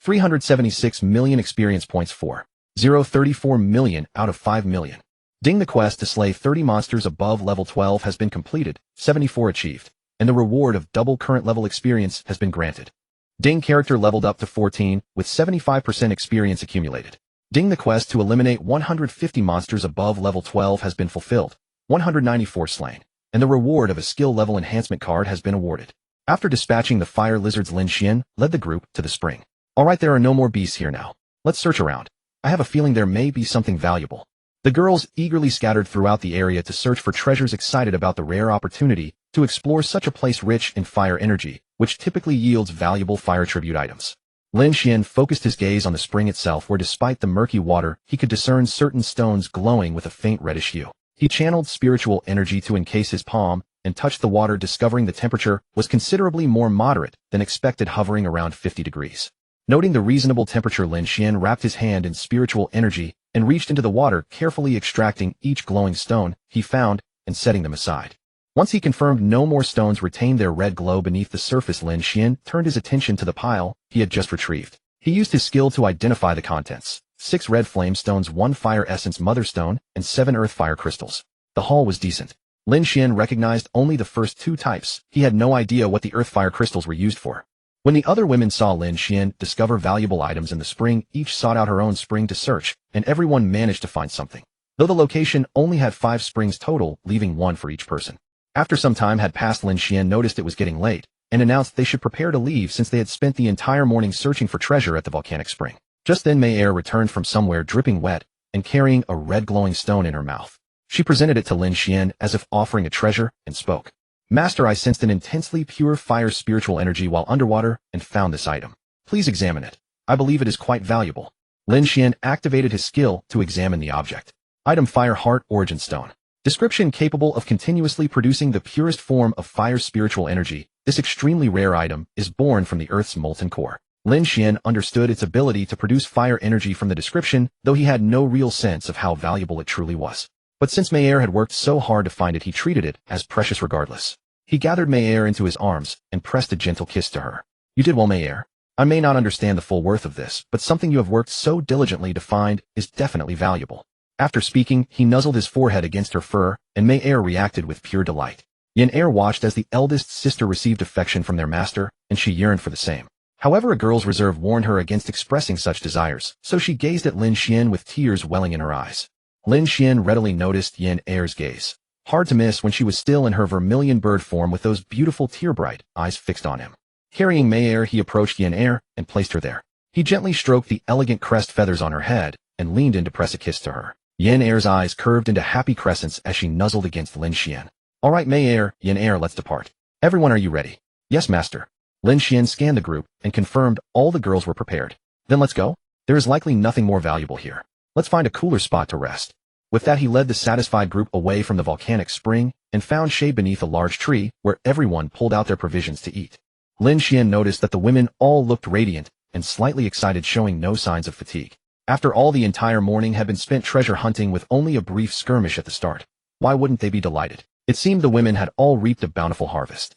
376 million experience points, 34 million out of 5 million. Ding the quest to slay 30 monsters above level 12 has been completed, 74 achieved, and the reward of double current level experience has been granted. Ding character leveled up to 14, with 75% experience accumulated. Ding the quest to eliminate 150 monsters above level 12 has been fulfilled, 194 slain, and the reward of a skill level enhancement card has been awarded. After dispatching the fire lizards, Lin Xuan led the group to the spring. Alright, there are no more beasts here now. Let's search around. I have a feeling there may be something valuable. The girls eagerly scattered throughout the area to search for treasures, excited about the rare opportunity to explore such a place rich in fire energy, which typically yields valuable fire tribute items. Lin Xuan focused his gaze on the spring itself, where despite the murky water, he could discern certain stones glowing with a faint reddish hue. He channeled spiritual energy to encase his palm and touched the water, discovering the temperature was considerably more moderate than expected, hovering around 50 degrees. Noting the reasonable temperature, Lin Xuan wrapped his hand in spiritual energy and reached into the water, carefully extracting each glowing stone he found and setting them aside. Once he confirmed no more stones retained their red glow beneath the surface, Lin Xuan turned his attention to the pile he had just retrieved. He used his skill to identify the contents: 6 red flame stones, 1 fire essence mother stone, and 7 earth fire crystals. The haul was decent. Lin Xuan recognized only the first 2 types. He had no idea what the earth fire crystals were used for. When the other women saw Lin Xuan discover valuable items in the spring, each sought out her own spring to search, and everyone managed to find something. Though the location only had 5 springs total, leaving 1 for each person. After some time had passed, Lin Xuan noticed it was getting late, and announced they should prepare to leave since they had spent the entire morning searching for treasure at the volcanic spring. Just then Mei Air returned from somewhere, dripping wet, and carrying a red glowing stone in her mouth. She presented it to Lin Xuan as if offering a treasure, and spoke. Master, I sensed an intensely pure fire spiritual energy while underwater and found this item. Please examine it. I believe it is quite valuable. Lin Xuan activated his skill to examine the object. Item: Fire Heart Origin Stone. Description: capable of continuously producing the purest form of fire spiritual energy. This extremely rare item is born from the Earth's molten core. Lin Xuan understood its ability to produce fire energy from the description, though he had no real sense of how valuable it truly was. But since Mei Air had worked so hard to find it, he treated it as precious regardless. He gathered Mei Air into his arms and pressed a gentle kiss to her. You did well, Mei Air. I may not understand the full worth of this, but something you have worked so diligently to find is definitely valuable. After speaking, he nuzzled his forehead against her fur, and Mei Air reacted with pure delight. Yin Air watched as the eldest sister received affection from their master, and she yearned for the same. However, a girl's reserve warned her against expressing such desires, so she gazed at Lin Xuan with tears welling in her eyes. Lin Xuan readily noticed Yin Air's gaze. Hard to miss when she was still in her vermilion bird form with those beautiful tear-bright eyes fixed on him. Carrying Mei he approached Yen and placed her there. He gently stroked the elegant crest feathers on her head and leaned in to press a kiss to her. Yen eyes curved into happy crescents as she nuzzled against Lin Xuan. All right, Mei Yen let's depart. Everyone, are you ready? Yes, master. Lin Xuan scanned the group and confirmed all the girls were prepared. Then let's go. There is likely nothing more valuable here. Let's find a cooler spot to rest. With that, he led the satisfied group away from the volcanic spring and found shade beneath a large tree where everyone pulled out their provisions to eat. Lin Xuan noticed that the women all looked radiant and slightly excited, showing no signs of fatigue. After all, the entire morning had been spent treasure hunting with only a brief skirmish at the start. Why wouldn't they be delighted? It seemed the women had all reaped a bountiful harvest.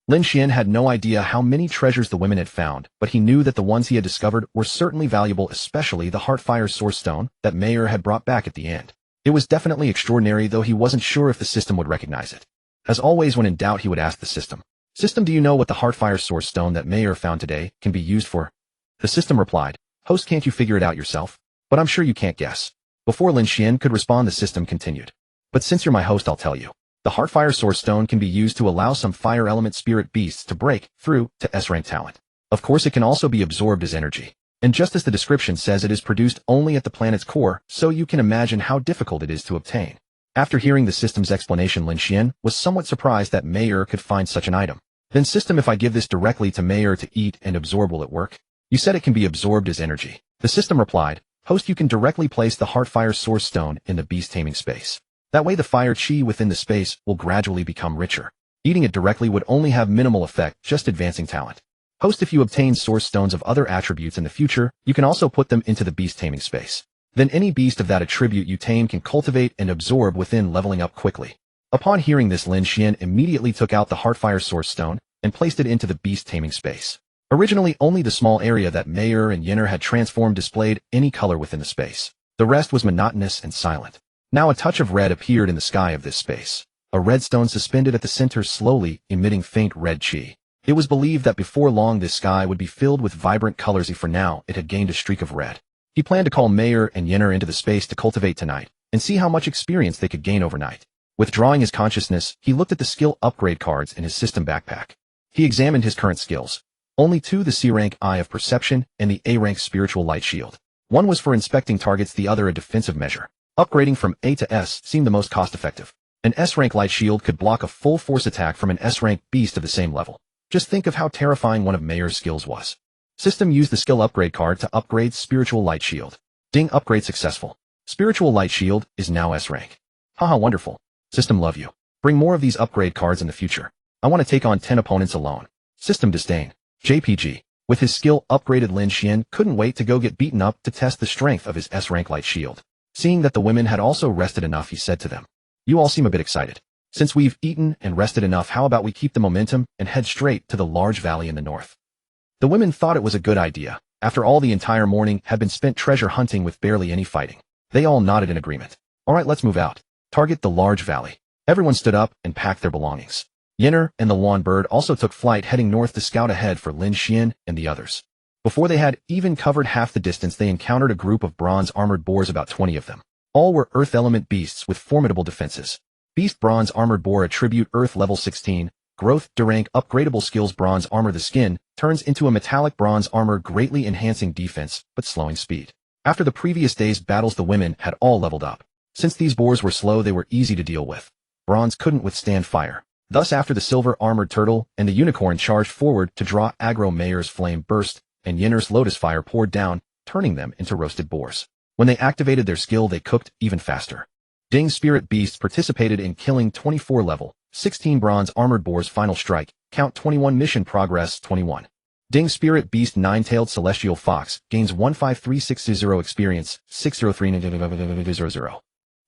Lin Xuan had no idea how many treasures the women had found, but he knew that the ones he had discovered were certainly valuable, especially the Heartfire Source Stone that Mei had brought back at the end. It was definitely extraordinary, though he wasn't sure if the system would recognize it. As always, when in doubt, he would ask the system. System, do you know what the Heartfire Source Stone that Mei found today can be used for? The system replied, Host, can't you figure it out yourself? But I'm sure you can't guess. Before Lin Xuan could respond, the system continued. But since you're my host, I'll tell you. The Heartfire Source Stone can be used to allow some fire element spirit beasts to break through to S-rank talent. Of course, it can also be absorbed as energy. And just as the description says, it is produced only at the planet's core, so you can imagine how difficult it is to obtain. After hearing the system's explanation, Lin Xuan was somewhat surprised that Mei could find such an item. Then system, if I give this directly to Mei to eat and absorb, will it work? You said it can be absorbed as energy. The system replied, Host, you can directly place the Heartfire Source Stone in the Beast-Taming space. That way the fire chi within the space will gradually become richer. Eating it directly would only have minimal effect, just advancing talent. Host, if you obtain source stones of other attributes in the future, you can also put them into the Beast-Taming space. Then any beast of that attribute you tame can cultivate and absorb within, leveling up quickly. Upon hearing this, Lin Xuan immediately took out the Heartfire Source Stone and placed it into the Beast-Taming space. Originally, only the small area that Mei and Yen had transformed displayed any color within the space. The rest was monotonous and silent. Now a touch of red appeared in the sky of this space. A red stone suspended at the center, slowly emitting faint red chi. It was believed that before long this sky would be filled with vibrant colors. For now, it had gained a streak of red. He planned to call Mei and Yen into the space to cultivate tonight and see how much experience they could gain overnight. Withdrawing his consciousness, he looked at the skill upgrade cards in his system backpack. He examined his current skills. Only two, the C-rank Eye of Perception and the A-rank Spiritual Light Shield. One was for inspecting targets, the other a defensive measure. Upgrading from A to S seemed the most cost-effective. An S-rank Light Shield could block a full force attack from an S-rank beast of the same level. Just think of how terrifying one of Mei's skills was. System used the skill upgrade card to upgrade Spiritual Light Shield. Ding, upgrade successful. Spiritual Light Shield is now S-rank. Haha, wonderful. System, love you. Bring more of these upgrade cards in the future. I want to take on 10 opponents alone. System, disdain. JPG. With his skill upgraded, Lin Xuan couldn't wait to go get beaten up to test the strength of his S-rank Light Shield. Seeing that the women had also rested enough, he said to them, You all seem a bit excited. Since we've eaten and rested enough, how about we keep the momentum and head straight to the large valley in the north? The women thought it was a good idea. After all, the entire morning had been spent treasure hunting with barely any fighting. They all nodded in agreement. All right, let's move out. Target the large valley. Everyone stood up and packed their belongings. Yenner and the Lawn Bird also took flight, heading north to scout ahead for Lin Xuan and the others. Before they had even covered half the distance, they encountered a group of bronze-armored boars, about 20 of them. All were earth element beasts with formidable defenses. Beast Bronze Armored Boar attribute Earth level 16, growth, rank, upgradable skills. Bronze armor, the skin turns into a metallic bronze armor, greatly enhancing defense but slowing speed. After the previous day's battles, the women had all leveled up. Since these boars were slow, they were easy to deal with. Bronze couldn't withstand fire. Thus, after the silver armored turtle and the unicorn charged forward to draw aggro, Mei's flame burst and Yenner's lotus fire poured down, turning them into roasted boars. When they activated their skill, they cooked even faster. Ding Spirit Beasts participated in killing 24 level 16 bronze armored boars. Final strike, count 21. Mission progress 21. Ding Spirit Beast Nine-Tailed Celestial Fox gains 15360 experience 60300.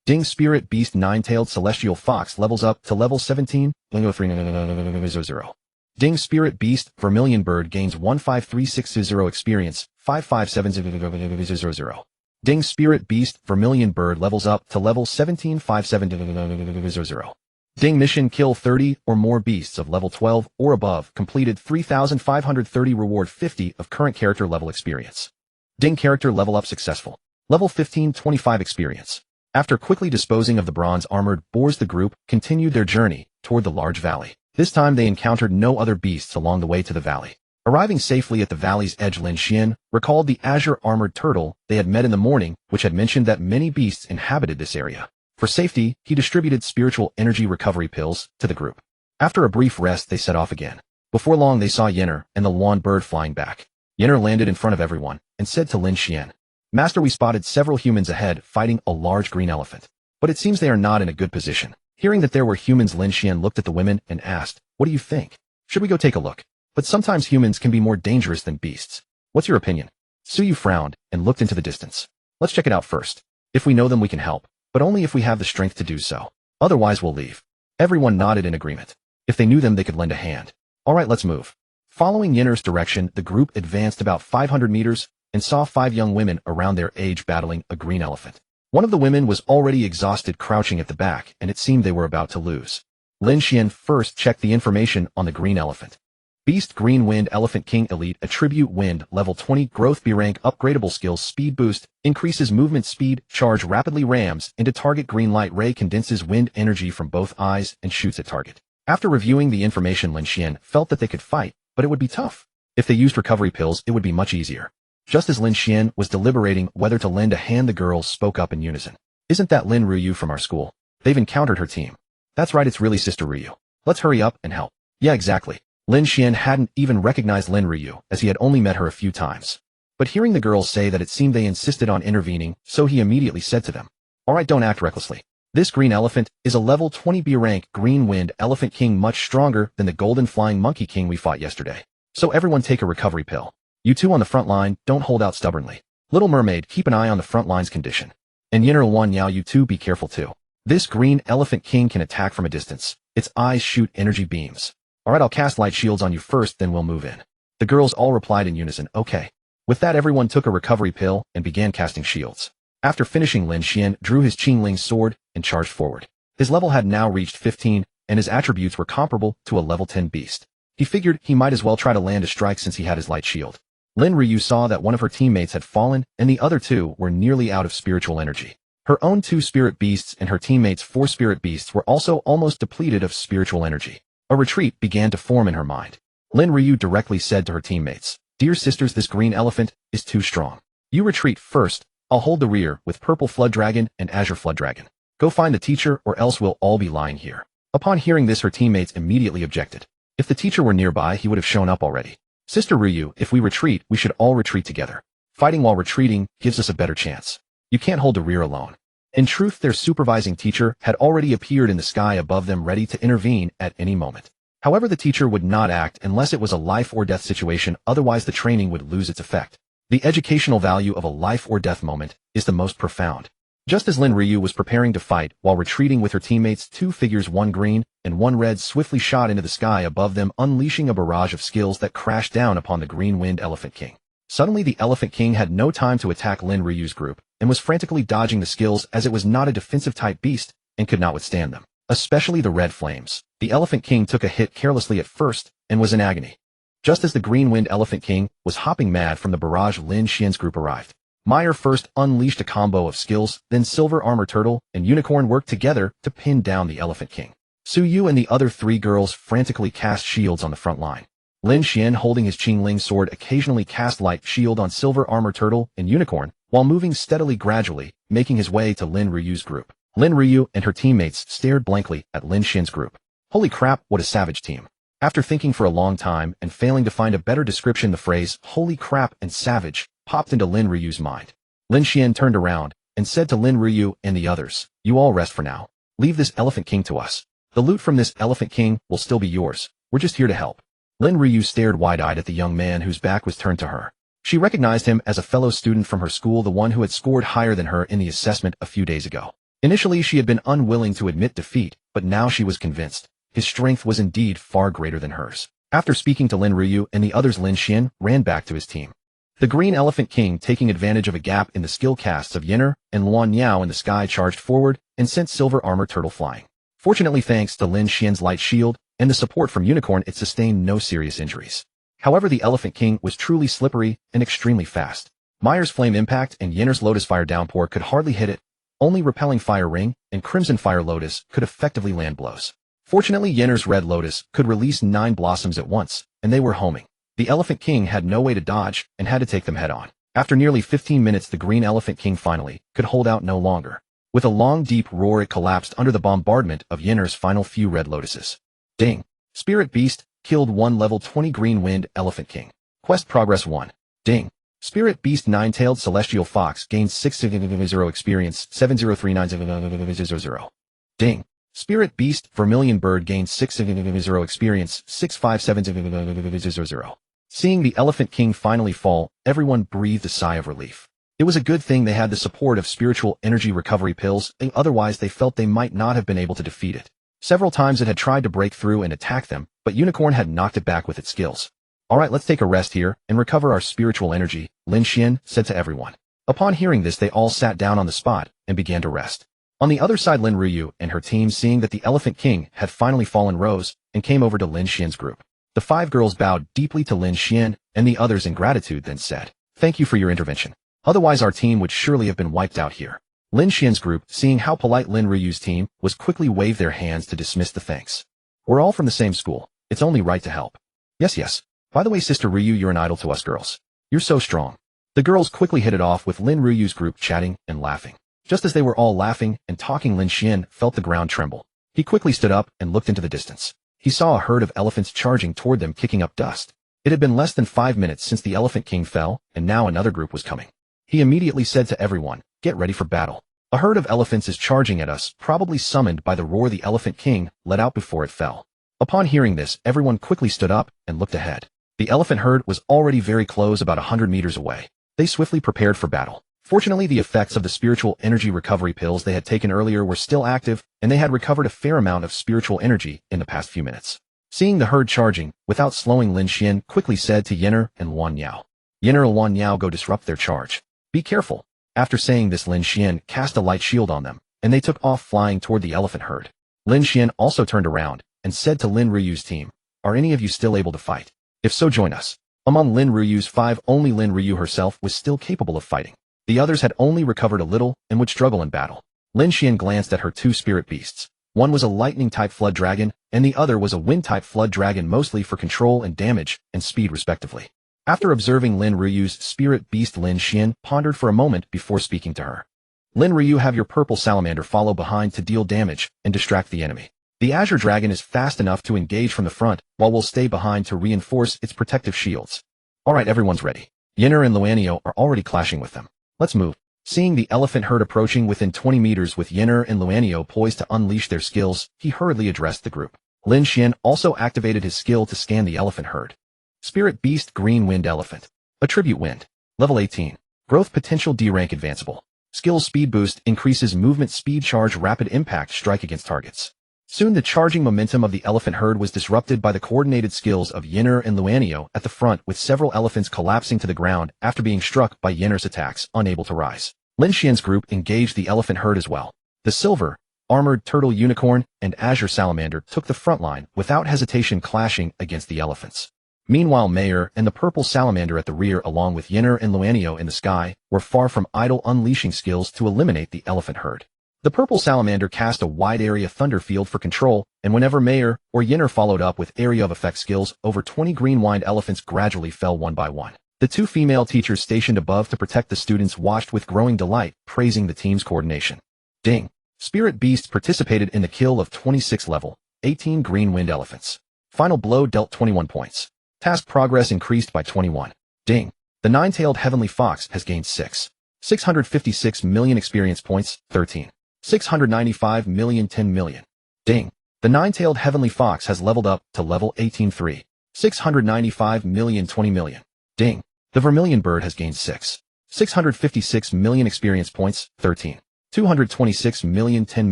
Ding Spirit Beast Nine-Tailed Celestial Fox levels up to level 17 0. Ding Spirit Beast Vermilion Bird gains 15360 experience 5570. Ding Spirit Beast Vermilion Bird levels up to level 17 5700. Ding Mission Kill 30 or more beasts of level 12 or above, completed 3530, reward 50 of current character level experience. Ding Character level up successful. Level 15 25 experience. After quickly disposing of the bronze armored boars, the group continued their journey toward the large valley. This time they encountered no other beasts along the way to the valley. Arriving safely at the valley's edge, Lin Xuan recalled the azure armored turtle they had met in the morning, which had mentioned that many beasts inhabited this area. For safety, he distributed spiritual energy recovery pills to the group. After a brief rest, they set off again. Before long, they saw Yenner and the Luan bird flying back. Yenner landed in front of everyone and said to Lin Xuan, "Master, we spotted several humans ahead fighting a large green elephant. But it seems they are not in a good position." Hearing that there were humans, Lin Xuan looked at the women and asked, "What do you think? Should we go take a look? But sometimes humans can be more dangerous than beasts. What's your opinion?" Suyu frowned and looked into the distance. "Let's check it out first. If we know them, we can help, but only if we have the strength to do so. Otherwise, we'll leave." Everyone nodded in agreement. If they knew them, they could lend a hand. "All right, let's move." Following Yenner's direction, the group advanced about 500 meters and saw 5 young women around their age battling a green elephant. One of the women was already exhausted, crouching at the back, and it seemed they were about to lose. Lin Xuan first checked the information on the green elephant. Beast Green Wind Elephant King Elite Attribute Wind Level 20 Growth B Rank Upgradable Skills Speed Boost Increases Movement Speed Charge Rapidly Rams into Target Green Light Ray Condenses Wind Energy from both eyes and shoots at target. After reviewing the information, Lin Xuan felt that they could fight, but it would be tough. If they used recovery pills, it would be much easier. Just as Lin Xuan was deliberating whether to lend a hand, the girls spoke up in unison. "Isn't that Lin Ruyu from our school? They've encountered her team." "That's right, it's really Sister Ryu. Let's hurry up and help." "Yeah, exactly." Lin Xuan hadn't even recognized Lin Ruyu, as he had only met her a few times. But hearing the girls say that, it seemed they insisted on intervening, so he immediately said to them, "All right, don't act recklessly. This green elephant is a level 20 B rank Green Wind Elephant King, much stronger than the Golden Flying Monkey King we fought yesterday. So everyone take a recovery pill. You two on the front line, don't hold out stubbornly. Little Mermaid, keep an eye on the front line's condition. And Yenner Luan Yao, you two be careful too. This Green Elephant King can attack from a distance. Its eyes shoot energy beams. All right, I'll cast light shields on you first, then we'll move in." The girls all replied in unison, "Okay." With that, everyone took a recovery pill and began casting shields. After finishing, Lin Xuan drew his Qingling sword and charged forward. His level had now reached 15, and his attributes were comparable to a level 10 beast. He figured he might as well try to land a strike since he had his light shield. Lin Ryu saw that one of her teammates had fallen, and the other 2 were nearly out of spiritual energy. Her own 2 spirit beasts and her teammates' 4 spirit beasts were also almost depleted of spiritual energy. A retreat began to form in her mind. Lin Ryu directly said to her teammates, "Dear sisters, this green elephant is too strong. You retreat first. I'll hold the rear with Purple Flood Dragon and Azure Flood Dragon. Go find the teacher, or else we'll all be lying here." Upon hearing this, her teammates immediately objected. If the teacher were nearby, he would have shown up already. "Sister Ryu, if we retreat, we should all retreat together. Fighting while retreating gives us a better chance. You can't hold the rear alone." In truth, their supervising teacher had already appeared in the sky above them, ready to intervene at any moment. However, the teacher would not act unless it was a life or death situation, otherwise the training would lose its effect. The educational value of a life or death moment is the most profound. Just as Lin Ryu was preparing to fight while retreating with her teammates, 2 figures, one green and one red, swiftly shot into the sky above them, unleashing a barrage of skills that crashed down upon the Green Wind Elephant King. Suddenly, the Elephant King had no time to attack Lin Ryu's group, and was frantically dodging the skills, as it was not a defensive-type beast and could not withstand them, especially the red flames. The Elephant King took a hit carelessly at first and was in agony. Just as the Green Wind Elephant King was hopping mad from the barrage, Lin Xuan's group arrived. Meyer first unleashed a combo of skills, then Silver Armor Turtle and Unicorn worked together to pin down the Elephant King. Suyu and the other 3 girls frantically cast shields on the front line. Lin Xuan, holding his Qingling sword, occasionally cast light shield on Silver Armor Turtle and Unicorn, while moving steadily, gradually making his way to Lin Ryu's group. Lin Ryu and her teammates stared blankly at Lin Xuan's group. Holy crap, what a savage team. After thinking for a long time and failing to find a better description, the phrase "holy crap" and "savage" popped into Lin Ryu's mind. Lin Xuan turned around and said to Lin Ryu and the others, "You all rest for now. Leave this Elephant King to us. The loot from this Elephant King will still be yours. We're just here to help." Lin Ryu stared wide-eyed at the young man whose back was turned to her. She recognized him as a fellow student from her school, the one who had scored higher than her in the assessment a few days ago. Initially, she had been unwilling to admit defeat, but now she was convinced. His strength was indeed far greater than hers. After speaking to Lin Ryu and the others, Lin Xuan ran back to his team. The Green Elephant King, taking advantage of a gap in the skill casts of Yenner and Luan Yao in the sky, charged forward and sent Silver Armor Turtle flying. Fortunately, thanks to Lin Xuan's light shield and the support from Unicorn, it sustained no serious injuries. However, the Elephant King was truly slippery and extremely fast. Meyer's Flame Impact and Yenner's Lotus Fire Downpour could hardly hit it. Only Repelling Fire Ring and Crimson Fire Lotus could effectively land blows. Fortunately, Yenner's Red Lotus could release 9 blossoms at once, and they were homing. The Elephant King had no way to dodge and had to take them head on. After nearly 15 minutes, the Green Elephant King finally could hold out no longer. With a long, deep roar, it collapsed under the bombardment of Yinner's final few red lotuses. Ding! Spirit Beast killed 1 level 20 Green Wind Elephant King. Quest progress 1. Ding! Spirit Beast Nine-Tailed Celestial Fox gains 600 experience 703900. Ding! Spirit Beast Vermilion Bird gains 600 experience 65700. Seeing the Elephant King finally fall, everyone breathed a sigh of relief. It was a good thing they had the support of spiritual energy recovery pills, otherwise they felt they might not have been able to defeat it. Several times it had tried to break through and attack them, but Unicorn had knocked it back with its skills. Alright, let's take a rest here and recover our spiritual energy, Lin Xuan said to everyone. Upon hearing this, they all sat down on the spot and began to rest. On the other side, Lin Ruyu and her team, seeing that the Elephant King had finally fallen, rose and came over to Lin Xian's group. The 5 girls bowed deeply to Lin Xuan and the others in gratitude, then said, "Thank you for your intervention. Otherwise our team would surely have been wiped out here." Lin Xian's group, seeing how polite Lin Ruyu's team was, quickly waved their hands to dismiss the thanks. "We're all from the same school. It's only right to help." Yes. By the way, Sister Ryu, you're an idol to us girls. You're so strong." The girls quickly hit it off with Lin Ruyu's group, chatting and laughing. Just as they were all laughing and talking, Lin Xuan felt the ground tremble. He quickly stood up and looked into the distance. He saw a herd of elephants charging toward them, kicking up dust. It had been less than 5 minutes since the Elephant King fell, and now another group was coming. He immediately said to everyone, "Get ready for battle. A herd of elephants is charging at us, probably summoned by the roar the Elephant King let out before it fell." Upon hearing this, everyone quickly stood up and looked ahead. The elephant herd was already very close, about 100 meters away. They swiftly prepared for battle. Fortunately, the effects of the spiritual energy recovery pills they had taken earlier were still active, and they had recovered a fair amount of spiritual energy in the past few minutes. Seeing the herd charging, without slowing, Lin Xuan quickly said to Yinner and Wan Yao, "Yinner and Wan Yao, go disrupt their charge. Be careful." After saying this, Lin Xuan cast a light shield on them, and they took off flying toward the elephant herd. Lin Xuan also turned around and said to Lin Ruyu's team, "Are any of you still able to fight? If so, join us." Among Lin Ruyu's 5, only Lin Ruyu herself was still capable of fighting. The others had only recovered a little and would struggle in battle. Lin Xuan glanced at her 2 spirit beasts. One was a lightning-type flood dragon, and the other was a wind-type flood dragon, mostly for control and damage and speed respectively. After observing Lin Ruyu's spirit beast, Lin Xuan pondered for a moment before speaking to her. "Lin Ruyu, have your purple salamander follow behind to deal damage and distract the enemy. The azure dragon is fast enough to engage from the front, while we'll stay behind to reinforce its protective shields." Alright, everyone's ready. Yinner and Luanio are already clashing with them. Let's move. Seeing the elephant herd approaching within 20 meters with Yinner and Luanio poised to unleash their skills, he hurriedly addressed the group. Lin Xuan also activated his skill to scan the elephant herd. Spirit Beast Green Wind Elephant. Attribute Wind. Level 18. Growth Potential D rank advanceable. Skills Speed Boost increases movement speed, charge, rapid impact, strike against targets. Soon the charging momentum of the elephant herd was disrupted by the coordinated skills of Yinner and Luanio at the front, with several elephants collapsing to the ground after being struck by Yinner's attacks, unable to rise. Lin Xian's group engaged the elephant herd as well. The silver, armored turtle unicorn and azure salamander took the front line without hesitation, clashing against the elephants. Meanwhile, Mayor and the purple salamander at the rear, along with Yinner and Luanio in the sky, were far from idle, unleashing skills to eliminate the elephant herd. The purple salamander cast a wide area thunder field for control, and whenever Mayor or Yinner followed up with area of effect skills, over 20 green wind elephants gradually fell one by one. The 2 female teachers stationed above to protect the students watched with growing delight, praising the team's coordination. Ding! Spirit Beast participated in the kill of 26 level 18 green wind elephants. Final blow dealt 21 points. Task progress increased by 21. Ding! The nine-tailed heavenly fox has gained 656 million experience points, 13. 695 million, 10 million. Ding! The nine-tailed heavenly fox has leveled up to level 18-3. 695 million, 20 million. Ding! The vermilion bird has gained 656 million experience points, 13. 226 million, 10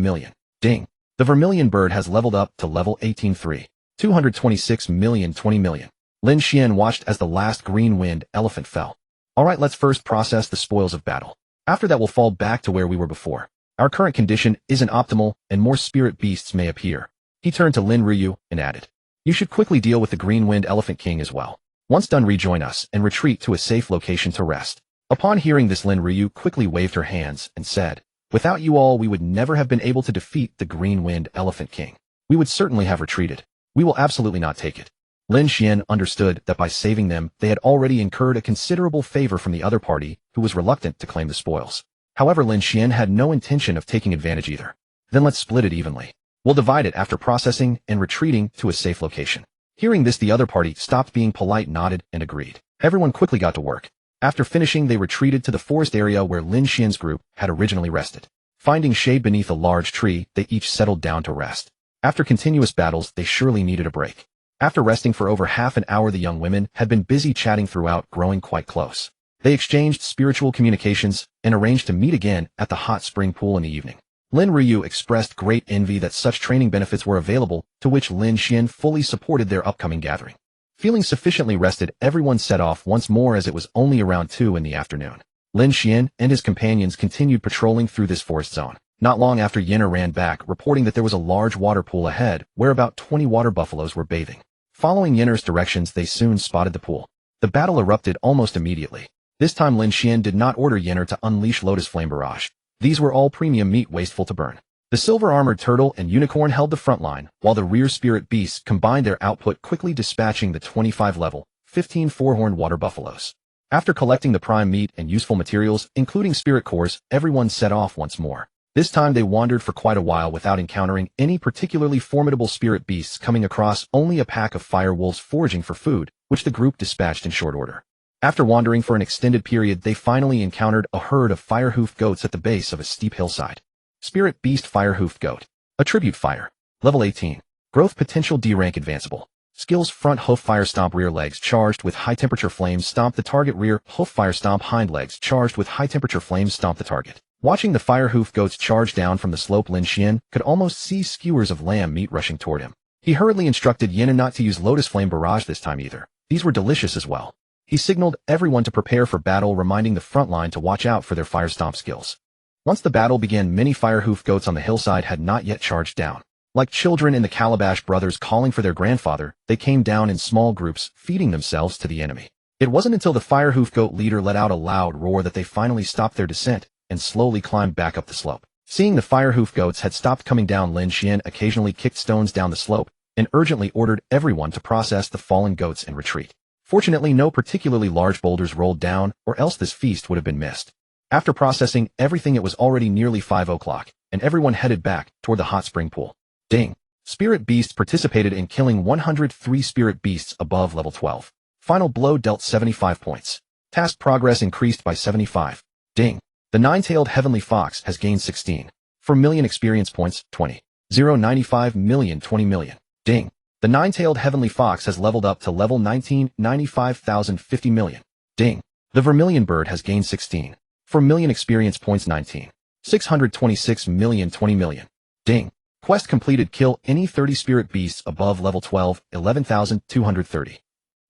million. Ding! The vermilion bird has leveled up to level 18-3. 226 million, 20 million. Lin Xuan watched as the last green wind elephant fell. Alright, let's first process the spoils of battle. After that, we'll fall back to where we were before. Our current condition isn't optimal, and more spirit beasts may appear. He turned to Lin Ruyu and added, "You should quickly deal with the Green Wind Elephant King as well. Once done, rejoin us and retreat to a safe location to rest." Upon hearing this, Lin Ruyu quickly waved her hands and said, "Without you all, we would never have been able to defeat the Green Wind Elephant King. We would certainly have retreated. We will absolutely not take it." Lin Xuan understood that by saving them, they had already incurred a considerable favor from the other party, who was reluctant to claim the spoils. However, Lin Xuan had no intention of taking advantage either. Then let's split it evenly. We'll divide it after processing and retreating to a safe location. Hearing this, the other party stopped being polite, nodded, and agreed. Everyone quickly got to work. After finishing, they retreated to the forest area where Lin Xuan's group had originally rested. Finding shade beneath a large tree, they each settled down to rest. After continuous battles, they surely needed a break. After resting for over half an hour, the young women had been busy chatting throughout, growing quite close. They exchanged spiritual communications and arranged to meet again at the hot spring pool in the evening. Lin Ryu expressed great envy that such training benefits were available, to which Lin Xuan fully supported their upcoming gathering. Feeling sufficiently rested, everyone set off once more as it was only around 2 in the afternoon. Lin Xuan and his companions continued patrolling through this forest zone. Not long after, Yinner ran back, reporting that there was a large water pool ahead, where about 20 water buffaloes were bathing. Following Yinner's directions, they soon spotted the pool. The battle erupted almost immediately. This time Lin Xuan did not order Yinner to unleash Lotus Flame Barrage. These were all premium meat wasteful to burn. The silver-armored turtle and unicorn held the front line, while the rear spirit beasts combined their output, quickly dispatching the 25-level, 15 four-horned water buffaloes. After collecting the prime meat and useful materials, including spirit cores, everyone set off once more. This time they wandered for quite a while without encountering any particularly formidable spirit beasts, coming across only a pack of fire wolves foraging for food, which the group dispatched in short order. After wandering for an extended period, they finally encountered a herd of fire-hoofed goats at the base of a steep hillside. Spirit Beast Fire-Hoofed Goat. Attribute Fire. Level 18. Growth Potential D rank advanceable. Skills: Front hoof fire stomp, rear legs charged with high temperature flames stomp the target, rear hoof fire stomp, hind legs charged with high temperature flames stomp the target. Watching the fire-hoofed goats charge down from the slope, Lin Xuan could almost see skewers of lamb meat rushing toward him. He hurriedly instructed Yinner not to use Lotus Flame Barrage this time either. These were delicious as well. He signaled everyone to prepare for battle, reminding the front line to watch out for their fire stomp skills. Once the battle began, many fire-hoofed goats on the hillside had not yet charged down. Like children in the Calabash brothers calling for their grandfather, they came down in small groups, feeding themselves to the enemy. It wasn't until the fire-hoofed goat leader let out a loud roar that they finally stopped their descent and slowly climbed back up the slope. Seeing the fire-hoofed goats had stopped coming down, Lin Xuan occasionally kicked stones down the slope and urgently ordered everyone to process the fallen goats and retreat. Fortunately, no particularly large boulders rolled down, or else this feast would have been missed. After processing everything, it was already nearly 5 o'clock, and everyone headed back toward the hot spring pool. Ding! Spirit Beast participated in killing 103 spirit beasts above level 12. Final blow dealt 75 points. Task progress increased by 75. Ding! The nine-tailed heavenly fox has gained 16. 4 million experience points, 20. 0.95 million, 20 million. Ding! The nine-tailed heavenly fox has leveled up to level 19, 95,000, 50 million. Ding! The vermilion bird has gained 16. 4 million experience points, 19. 626 million, 20 million. Ding! Quest completed. Kill any 30 spirit beasts above level 12, 11,230.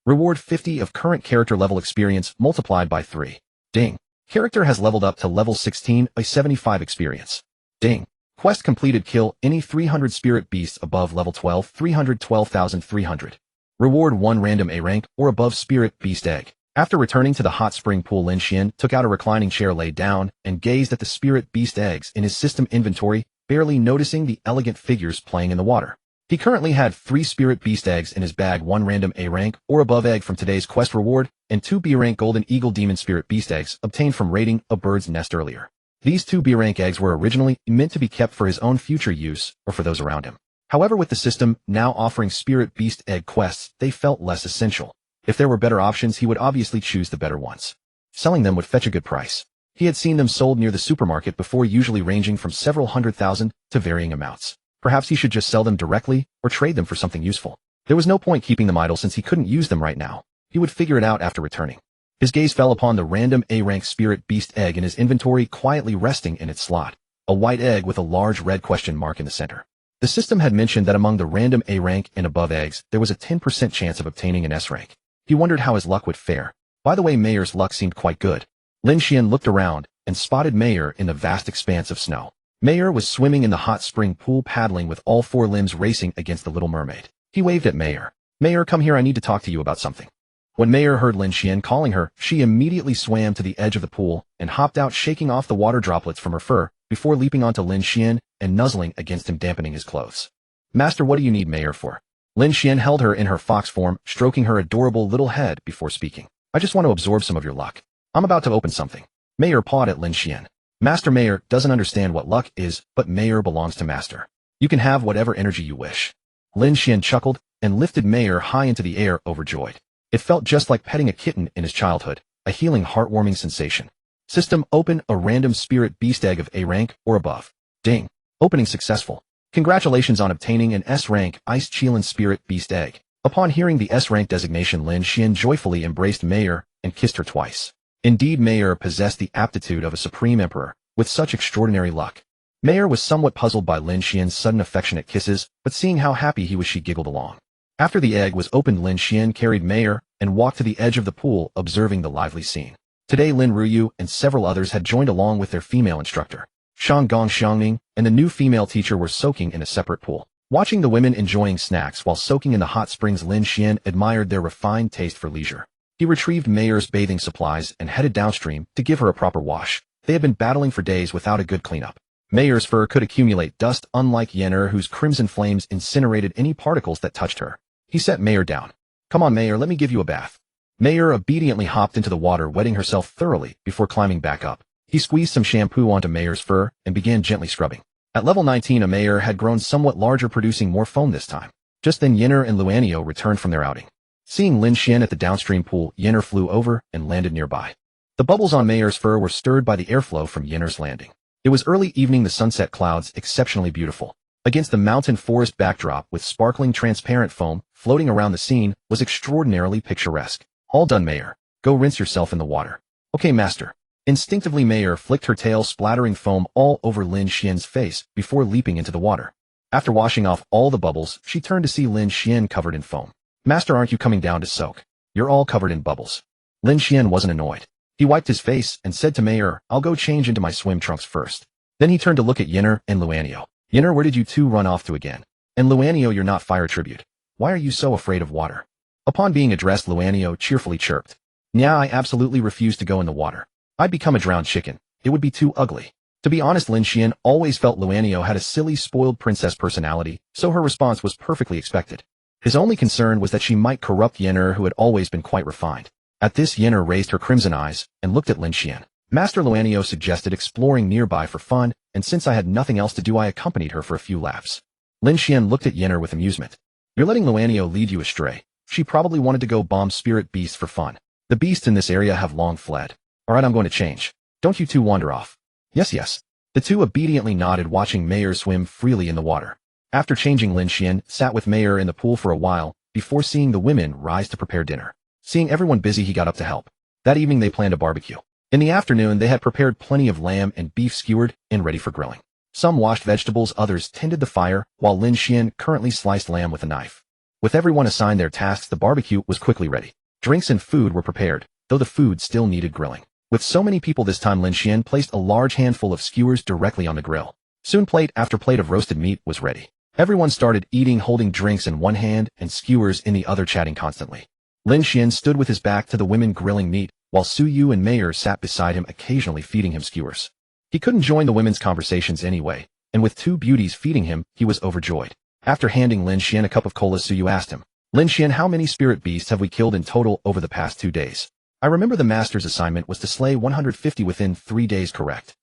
Reward 50 of current character level experience multiplied by 3. Ding! Character has leveled up to level 16, a 75 experience. Ding! Quest completed. Kill any 300 spirit beasts above level 12, 312,300. Reward 1 random A rank or above spirit beast egg. After returning to the hot spring pool, Lin Xuan took out a reclining chair, laid down, and gazed at the spirit beast eggs in his system inventory, barely noticing the elegant figures playing in the water. He currently had 3 spirit beast eggs in his bag, 1 random A rank or above egg from today's quest reward, and 2 B rank golden eagle demon spirit beast eggs obtained from raiding a bird's nest earlier. These 2 B rank eggs were originally meant to be kept for his own future use or for those around him. However, with the system now offering spirit beast egg quests, they felt less essential. If there were better options, he would obviously choose the better ones. Selling them would fetch a good price. He had seen them sold near the supermarket before, usually ranging from several $100,000 to varying amounts. Perhaps he should just sell them directly or trade them for something useful. There was no point keeping them idle since he couldn't use them right now. He would figure it out after returning. His gaze fell upon the random A-rank spirit beast egg in his inventory, quietly resting in its slot. A white egg with a large red question mark in the center. The system had mentioned that among the random A-rank and above eggs, there was a 10% chance of obtaining an S-rank. He wondered how his luck would fare. By the way, Mayer's luck seemed quite good. Lin Xuan looked around and spotted Mayer in the vast expanse of snow. Mayer was swimming in the hot spring pool, paddling with all 4 limbs racing against the Little Mermaid. He waved at Mayer. "Mayer, come here, I need to talk to you about something." When Mayer heard Lin Xuan calling her, she immediately swam to the edge of the pool and hopped out, shaking off the water droplets from her fur, before leaping onto Lin Xuan and nuzzling against him, dampening his clothes. "Master, what do you need Mayer for?" Lin Xian held her in her fox form, stroking her adorable little head before speaking. I just want to absorb some of your luck. I'm about to open something. Mayor pawed at Lin Xian. Master Mayor doesn't understand what luck is, but Mayor belongs to Master. You can have whatever energy you wish. Lin Xian chuckled and lifted Mayor high into the air, overjoyed. It felt just like petting a kitten in his childhood, a healing, heartwarming sensation. System open a random spirit beast egg of A rank or above. Ding. Opening successful. Congratulations on obtaining an S rank Ice Chelan spirit beast egg. Upon hearing the S rank designation, Lin Xian joyfully embraced Mayor and kissed her twice. Indeed, Mayor possessed the aptitude of a supreme emperor, with such extraordinary luck. Mayor was somewhat puzzled by Lin Xian's sudden affectionate kisses, but seeing how happy he was, she giggled along. After the egg was opened, Lin Xian carried Mayor and walked to the edge of the pool, observing the lively scene. Today, Lin Ruyu and several others had joined along with their female instructor, Shanggong Xiangning, and the new female teacher were soaking in a separate pool. Watching the women enjoying snacks while soaking in the hot springs, Lin Xian admired their refined taste for leisure. He retrieved Mayor's bathing supplies and headed downstream to give her a proper wash. They had been battling for days without a good cleanup. Mayor's fur could accumulate dust, unlike Yenner, whose crimson flames incinerated any particles that touched her. He set Mayor down. Come on, Mayor, let me give you a bath. Mayor obediently hopped into the water, wetting herself thoroughly before climbing back up. He squeezed some shampoo onto Mayor's fur and began gently scrubbing. At level 19, a Mayor had grown somewhat larger, producing more foam this time. Just then, Yenner and Luanio returned from their outing. Seeing Lin Xian at the downstream pool, Yenner flew over and landed nearby. The bubbles on Mayor's fur were stirred by the airflow from Yenner's landing. It was early evening, the sunset clouds exceptionally beautiful. Against the mountain forest backdrop with sparkling transparent foam floating around, the scene was extraordinarily picturesque. All done, Mayor. Go rinse yourself in the water. Okay, Master. Instinctively, Mayor flicked her tail, splattering foam all over Lin Xian's face before leaping into the water. After washing off all the bubbles, she turned to see Lin Xian covered in foam. Master, aren't you coming down to soak? You're all covered in bubbles. Lin Xian wasn't annoyed. He wiped his face and said to Mayor, I'll go change into my swim trunks first. Then he turned to look at Yenner and Luanio. Yenner, where did you two run off to again? And Luanio, you're not fire tribute. Why are you so afraid of water? Upon being addressed, Luanio cheerfully chirped. Nya, I absolutely refuse to go in the water. I'd become a drowned chicken. It would be too ugly. To be honest, Lin Xian always felt Luanio had a silly, spoiled princess personality, so her response was perfectly expected. His only concern was that she might corrupt Yenner, who had always been quite refined. At this, Yenner raised her crimson eyes and looked at Lin Xian. Master Luanio suggested exploring nearby for fun, and since I had nothing else to do, I accompanied her for a few laps. Lin Xian looked at Yenner with amusement. You're letting Luanio lead you astray. She probably wanted to go bomb spirit beasts for fun. The beasts in this area have long fled. Alright, I'm going to change. Don't you two wander off. Yes, yes. The two obediently nodded, watching Mayor swim freely in the water. After changing, Lin Xian sat with Mayor in the pool for a while, before seeing the women rise to prepare dinner. Seeing everyone busy, he got up to help. That evening they planned a barbecue. In the afternoon, they had prepared plenty of lamb and beef skewered and ready for grilling. Some washed vegetables, others tended the fire, while Lin Xian currently sliced lamb with a knife. With everyone assigned their tasks, the barbecue was quickly ready. Drinks and food were prepared, though the food still needed grilling. With so many people this time, Lin Xian placed a large handful of skewers directly on the grill. Soon plate after plate of roasted meat was ready. Everyone started eating, holding drinks in one hand and skewers in the other, chatting constantly. Lin Xian stood with his back to the women grilling meat, while Su Yu and Mayor sat beside him, occasionally feeding him skewers. He couldn't join the women's conversations anyway, and with two beauties feeding him, he was overjoyed. After handing Lin Xian a cup of cola, Su Yu asked him, Lin Xian, how many spirit beasts have we killed in total over the past 2 days? I remember the master's assignment was to slay 150 within 3 days, correct?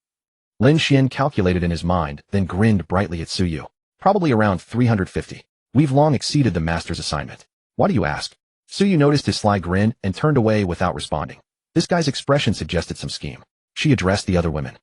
Lin Xian calculated in his mind, then grinned brightly at Su Yu. Probably around 350. We've long exceeded the master's assignment. Why do you ask? Su Yu noticed his sly grin and turned away without responding. This guy's expression suggested some scheme. She addressed the other women.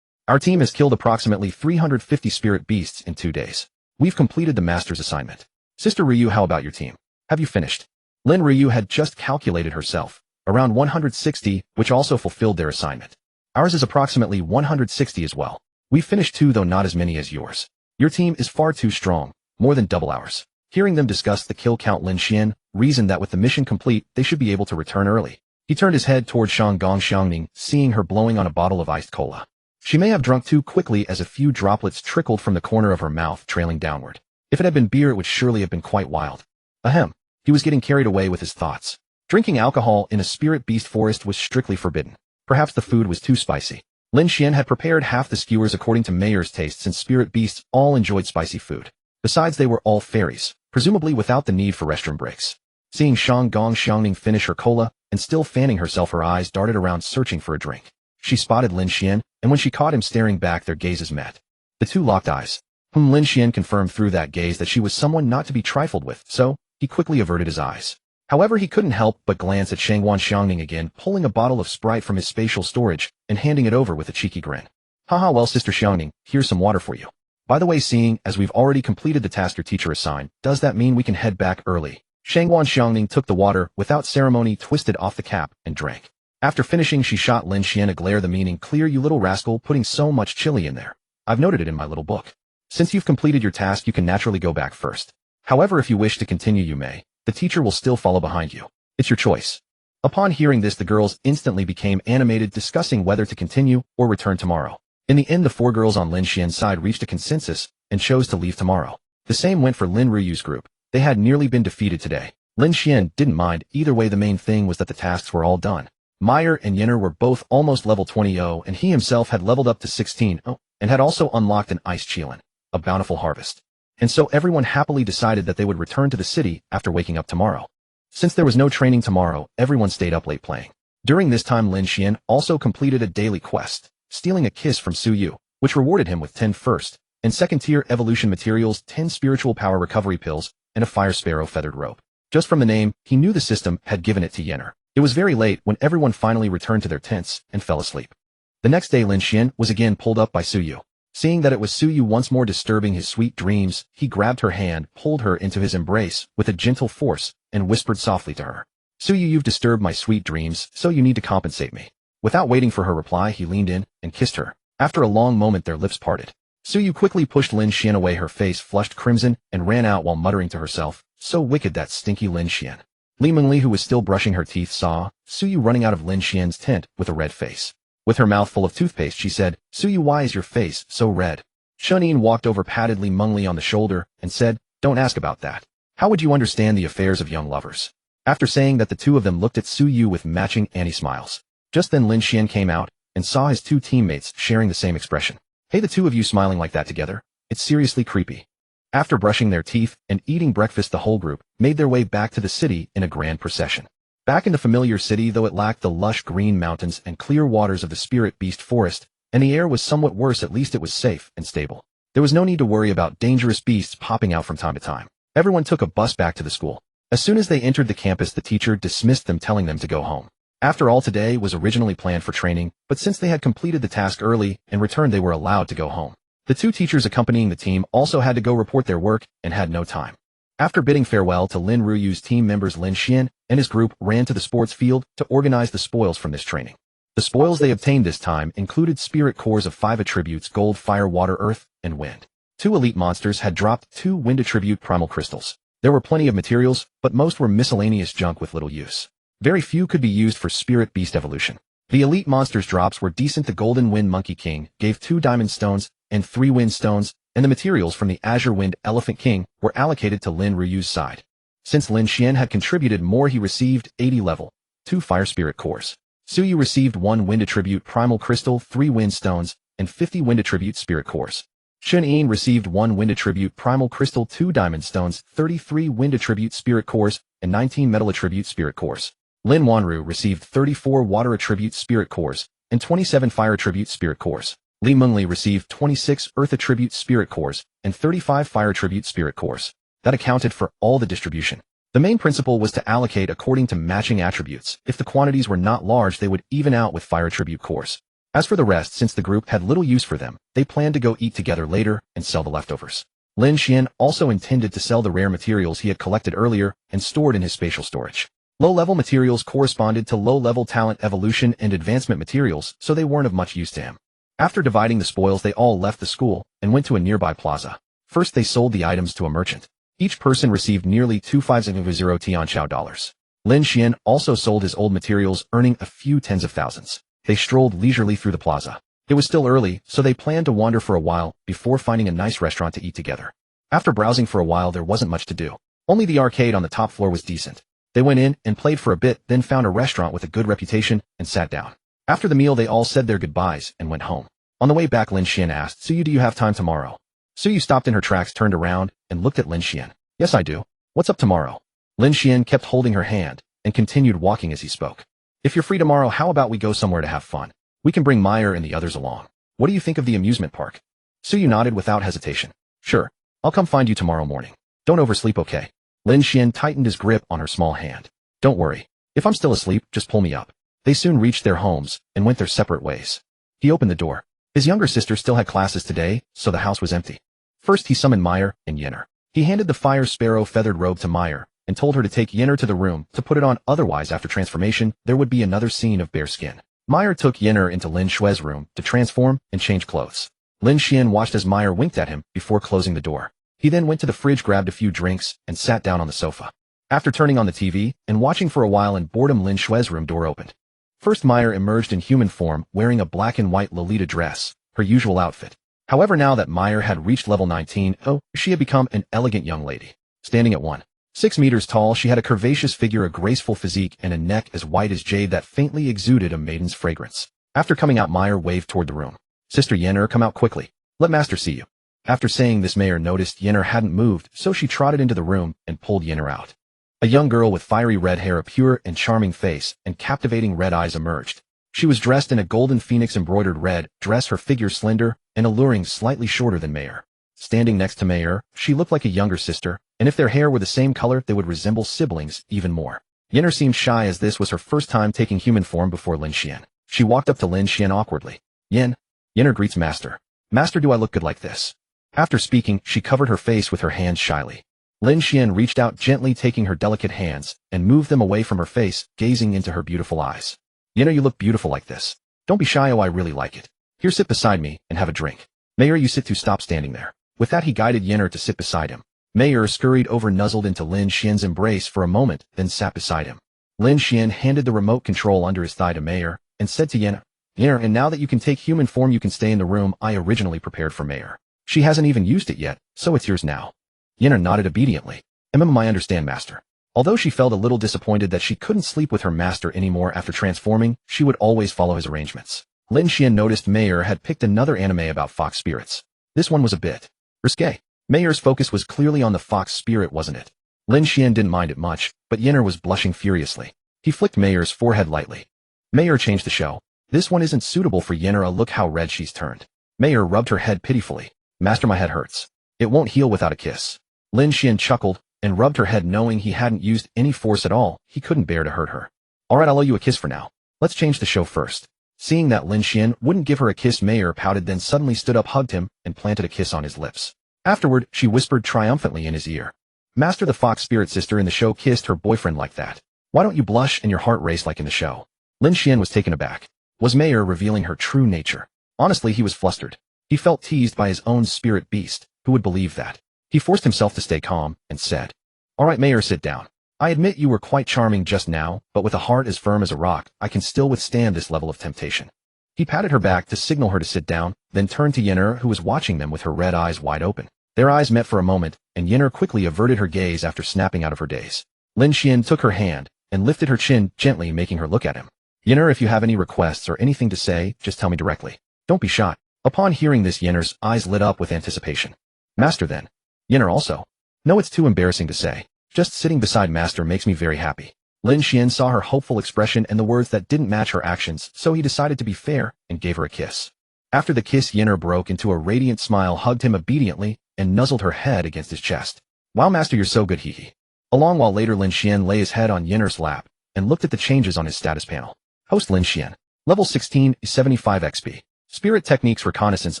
Our team has killed approximately 350 spirit beasts in 2 days. We've completed the master's assignment. Sister Ryu, how about your team? Have you finished? Lin Ryu had just calculated herself. Around 160, which also fulfilled their assignment. Ours is approximately 160 as well. We finished 2, though not as many as yours. Your team is far too strong, more than double ours. Hearing them discuss the kill count, Lin Xian reasoned that with the mission complete, they should be able to return early. He turned his head toward Shanggong Xiangning, seeing her blowing on a bottle of iced cola. She may have drunk too quickly, as a few droplets trickled from the corner of her mouth, trailing downward. If it had been beer, it would surely have been quite wild. Ahem. He was getting carried away with his thoughts. Drinking alcohol in a spirit beast forest was strictly forbidden. Perhaps the food was too spicy. Lin Xuan had prepared half the skewers according to Mayor's taste since spirit beasts all enjoyed spicy food. Besides, they were all fairies, presumably without the need for restroom breaks. Seeing Shang Gong Xiangning finish her cola and still fanning herself, her eyes darted around searching for a drink. She spotted Lin Xuan, and when she caught him staring back, their gazes met. The two locked eyes. Lin Xuan confirmed through that gaze that she was someone not to be trifled with, so he quickly averted his eyes. However, he couldn't help but glance at Shangwan Xiangning again, pulling a bottle of Sprite from his spatial storage and handing it over with a cheeky grin. Haha, well, Sister Xiangning, here's some water for you. By the way, seeing as we've already completed the task your teacher assigned, does that mean we can head back early? Shangwan Xiangning took the water without ceremony, twisted off the cap, and drank. After finishing, she shot Lin Xuan a glare, the meaning, clear, you little rascal, putting so much chili in there. I've noted it in my little book. Since you've completed your task, you can naturally go back first. However, if you wish to continue, you may. The teacher will still follow behind you. It's your choice. Upon hearing this, the girls instantly became animated, discussing whether to continue or return tomorrow. In the end, the four girls on Lin Xuan's side reached a consensus and chose to leave tomorrow. The same went for Lin Ruyu's group. They had nearly been defeated today. Lin Xuan didn't mind either way. The main thing was that the tasks were all done. Meyer and Yenner were both almost level 20, and he himself had leveled up to 16, and had also unlocked an ice Qilin, a bountiful harvest. And so everyone happily decided that they would return to the city after waking up tomorrow. Since there was no training tomorrow, everyone stayed up late playing. During this time, Lin Xuan also completed a daily quest, stealing a kiss from Su Yu, which rewarded him with 10 first and second tier evolution materials, 10 spiritual power recovery pills, and a fire sparrow feathered rope. Just from the name, he knew the system had given it to Yenner. It was very late when everyone finally returned to their tents and fell asleep. The next day, Lin Xuan was again pulled up by Su Yu. Seeing that it was Su Yu once more disturbing his sweet dreams, he grabbed her hand, pulled her into his embrace with a gentle force, and whispered softly to her. Su Yu, you've disturbed my sweet dreams, so you need to compensate me. Without waiting for her reply, he leaned in and kissed her. After a long moment, their lips parted. Su Yu quickly pushed Lin Xuan away, her face flushed crimson, and ran out while muttering to herself, so wicked, that stinky Lin Xuan. Li Mengli, who was still brushing her teeth, saw Su Yu running out of Lin Xuan's tent with a red face. With her mouth full of toothpaste, she said, Su Yu, why is your face so red? Shunin walked over, patted Li Mengli on the shoulder, and said, don't ask about that. How would you understand the affairs of young lovers? After saying that, the two of them looked at Su Yu with matching anti-smiles. Just then Lin Xuan came out and saw his two teammates sharing the same expression. Hey, the two of you smiling like that together? It's seriously creepy. After brushing their teeth and eating breakfast, the whole group made their way back to the city in a grand procession. Back in the familiar city, though it lacked the lush green mountains and clear waters of the spirit beast forest, and the air was somewhat worse, at least it was safe and stable. There was no need to worry about dangerous beasts popping out from time to time. Everyone took a bus back to the school. As soon as they entered the campus, the teacher dismissed them, telling them to go home. After all, today was originally planned for training, but since they had completed the task early and returned, they were allowed to go home. The two teachers accompanying the team also had to go report their work and had no time. After bidding farewell to Lin Ruyu's team members, Lin Xuan and his group ran to the sports field to organize the spoils from this training. The spoils they obtained this time included spirit cores of 5 attributes: gold, fire, water, earth, and wind. 2 elite monsters had dropped 2 wind attribute primal crystals. There were plenty of materials, but most were miscellaneous junk with little use. Very few could be used for spirit beast evolution. The elite monsters drops were decent. The golden wind monkey king gave 2 diamond stones and 3 wind stones, and the materials from the azure wind elephant king were allocated to Lin Ruyu's side. Since Lin Xuan had contributed more, he received 80 level 2 fire spirit cores. Su Yu received 1 wind attribute primal crystal, 3 wind stones, and 50 wind attribute spirit cores. Shun Yin received 1 wind attribute primal crystal, 2 diamond stones, 33 wind attribute spirit cores, and 19 metal attribute spirit cores. Lin Wanru received 34 water attribute spirit cores and 27 fire attribute spirit cores. Li Mengli received 26 earth attribute spirit cores and 35 fire attribute spirit cores. That accounted for all the distribution. The main principle was to allocate according to matching attributes. If the quantities were not large, they would even out with fire attribute cores. As for the rest, since the group had little use for them, they planned to go eat together later and sell the leftovers. Lin Xuan also intended to sell the rare materials he had collected earlier and stored in his spatial storage. Low-level materials corresponded to low-level talent evolution and advancement materials, so they weren't of much use to him. After dividing the spoils, they all left the school and went to a nearby plaza. First, they sold the items to a merchant. Each person received nearly 250 Tianqiao dollars. Lin Xuan also sold his old materials, earning a few tens of thousands. They strolled leisurely through the plaza. It was still early, so they planned to wander for a while before finding a nice restaurant to eat together. After browsing for a while, there wasn't much to do. Only the arcade on the top floor was decent. They went in and played for a bit, then found a restaurant with a good reputation and sat down. After the meal they all said their goodbyes and went home. On the way back Lin Xuan asked, "Suyu, do you have time tomorrow?" Suyu stopped in her tracks, turned around, and looked at Lin Xuan. "Yes, I do. What's up tomorrow?" Lin Xuan kept holding her hand and continued walking as he spoke. "If you're free tomorrow, how about we go somewhere to have fun? We can bring Meyer and the others along. What do you think of the amusement park?" Suyu nodded without hesitation. "Sure. I'll come find you tomorrow morning. Don't oversleep, okay?" Lin Xuan tightened his grip on her small hand. "Don't worry. If I'm still asleep, just pull me up." They soon reached their homes and went their separate ways. He opened the door. His younger sister still had classes today, so the house was empty. First he summoned Meyer and Yenner. He handed the fire sparrow feathered robe to Meyer and told her to take Yenner to the room to put it on, otherwise after transformation there would be another scene of bare skin. Meyer took Yenner into Lin Xuan's room to transform and change clothes. Lin Xuan watched as Meyer winked at him before closing the door. He then went to the fridge, grabbed a few drinks, and sat down on the sofa. After turning on the TV and watching for a while in boredom, Lin Xuan's room door opened. First Meyer emerged in human form wearing a black and white Lolita dress, her usual outfit. However, now that Meyer had reached level 19, she had become an elegant young lady. Standing at 1.6 meters tall, she had a curvaceous figure, a graceful physique, and a neck as white as jade that faintly exuded a maiden's fragrance. After coming out, Meyer waved toward the room. "Sister Yenner, come out quickly. Let Master see you." After saying this, Meyer noticed Yenner hadn't moved, so she trotted into the room and pulled Yenner out. A young girl with fiery red hair, a pure and charming face, and captivating red eyes emerged. She was dressed in a golden phoenix embroidered red dress, her figure slender and alluring, slightly shorter than Meyer. Standing next to Meyer, she looked like a younger sister, and if their hair were the same color, they would resemble siblings even more. Yenner seemed shy as this was her first time taking human form before Lin Xuan. She walked up to Lin Xuan awkwardly. Yenner greets Master. "Master, do I look good like this?" After speaking, she covered her face with her hands shyly. Lin Xuan reached out gently, taking her delicate hands, and moved them away from her face, gazing into her beautiful eyes. "Yenner, you look beautiful like this. Don't be shy, I really like it. Here, sit beside me and have a drink." "Meyer, you sit too, stop standing there." With that he guided Yenner to sit beside him. Meyer scurried over, nuzzled into Lin Xuan's embrace for a moment, then sat beside him. Lin Xuan handed the remote control under his thigh to Meyer, and said to Yenner, "And now that you can take human form, you can stay in the room I originally prepared for Meyer. She hasn't even used it yet, so it's yours now." Yenner nodded obediently. "I understand, Master." Although she felt a little disappointed that she couldn't sleep with her master anymore after transforming, she would always follow his arrangements. Lin Xuan noticed Meyer had picked another anime about fox spirits. This one was a bit risque. Meyer's focus was clearly on the fox spirit, wasn't it? Lin Xuan didn't mind it much, but Yenner was blushing furiously. He flicked Meyer's forehead lightly. "Meyer, change the show. This one isn't suitable for Yenner. Look how red she's turned." Meyer rubbed her head pitifully. "Master, my head hurts. It won't heal without a kiss." Lin Xuan chuckled and rubbed her head, knowing he hadn't used any force at all. He couldn't bear to hurt her. "All right, I'll owe you a kiss for now. Let's change the show first." Seeing that Lin Xuan wouldn't give her a kiss, Meyer pouted, then suddenly stood up, hugged him, and planted a kiss on his lips. Afterward, she whispered triumphantly in his ear, "Master, the fox spirit sister in the show kissed her boyfriend like that. Why don't you blush and your heart race like in the show?" Lin Xuan was taken aback. Was Meyer revealing her true nature? Honestly, he was flustered. He felt teased by his own spirit beast. Who would believe that? He forced himself to stay calm and said, "All right, Meyer, sit down. I admit you were quite charming just now, but with a heart as firm as a rock, I can still withstand this level of temptation." He patted her back to signal her to sit down, then turned to Yenner, who was watching them with her red eyes wide open. Their eyes met for a moment, and Yenner quickly averted her gaze after snapping out of her daze. Lin Xuan took her hand and lifted her chin gently, making her look at him. "Yenner, if you have any requests or anything to say, just tell me directly. Don't be shy." Upon hearing this, Yenner's eyes lit up with anticipation. "Master, then?" Yenner also. "No, it's too embarrassing to say. Just sitting beside Master makes me very happy." Lin Xuan saw her hopeful expression and the words that didn't match her actions, so he decided to be fair and gave her a kiss. After the kiss, Yenner broke into a radiant smile, hugged him obediently, and nuzzled her head against his chest. "Wow, Master, you're so good, hee. A long while later, Lin Xuan lay his head on Yenner's lap and looked at the changes on his status panel. Host Lin Xuan. Level 16, 75 XP. Spirit Techniques Reconnaissance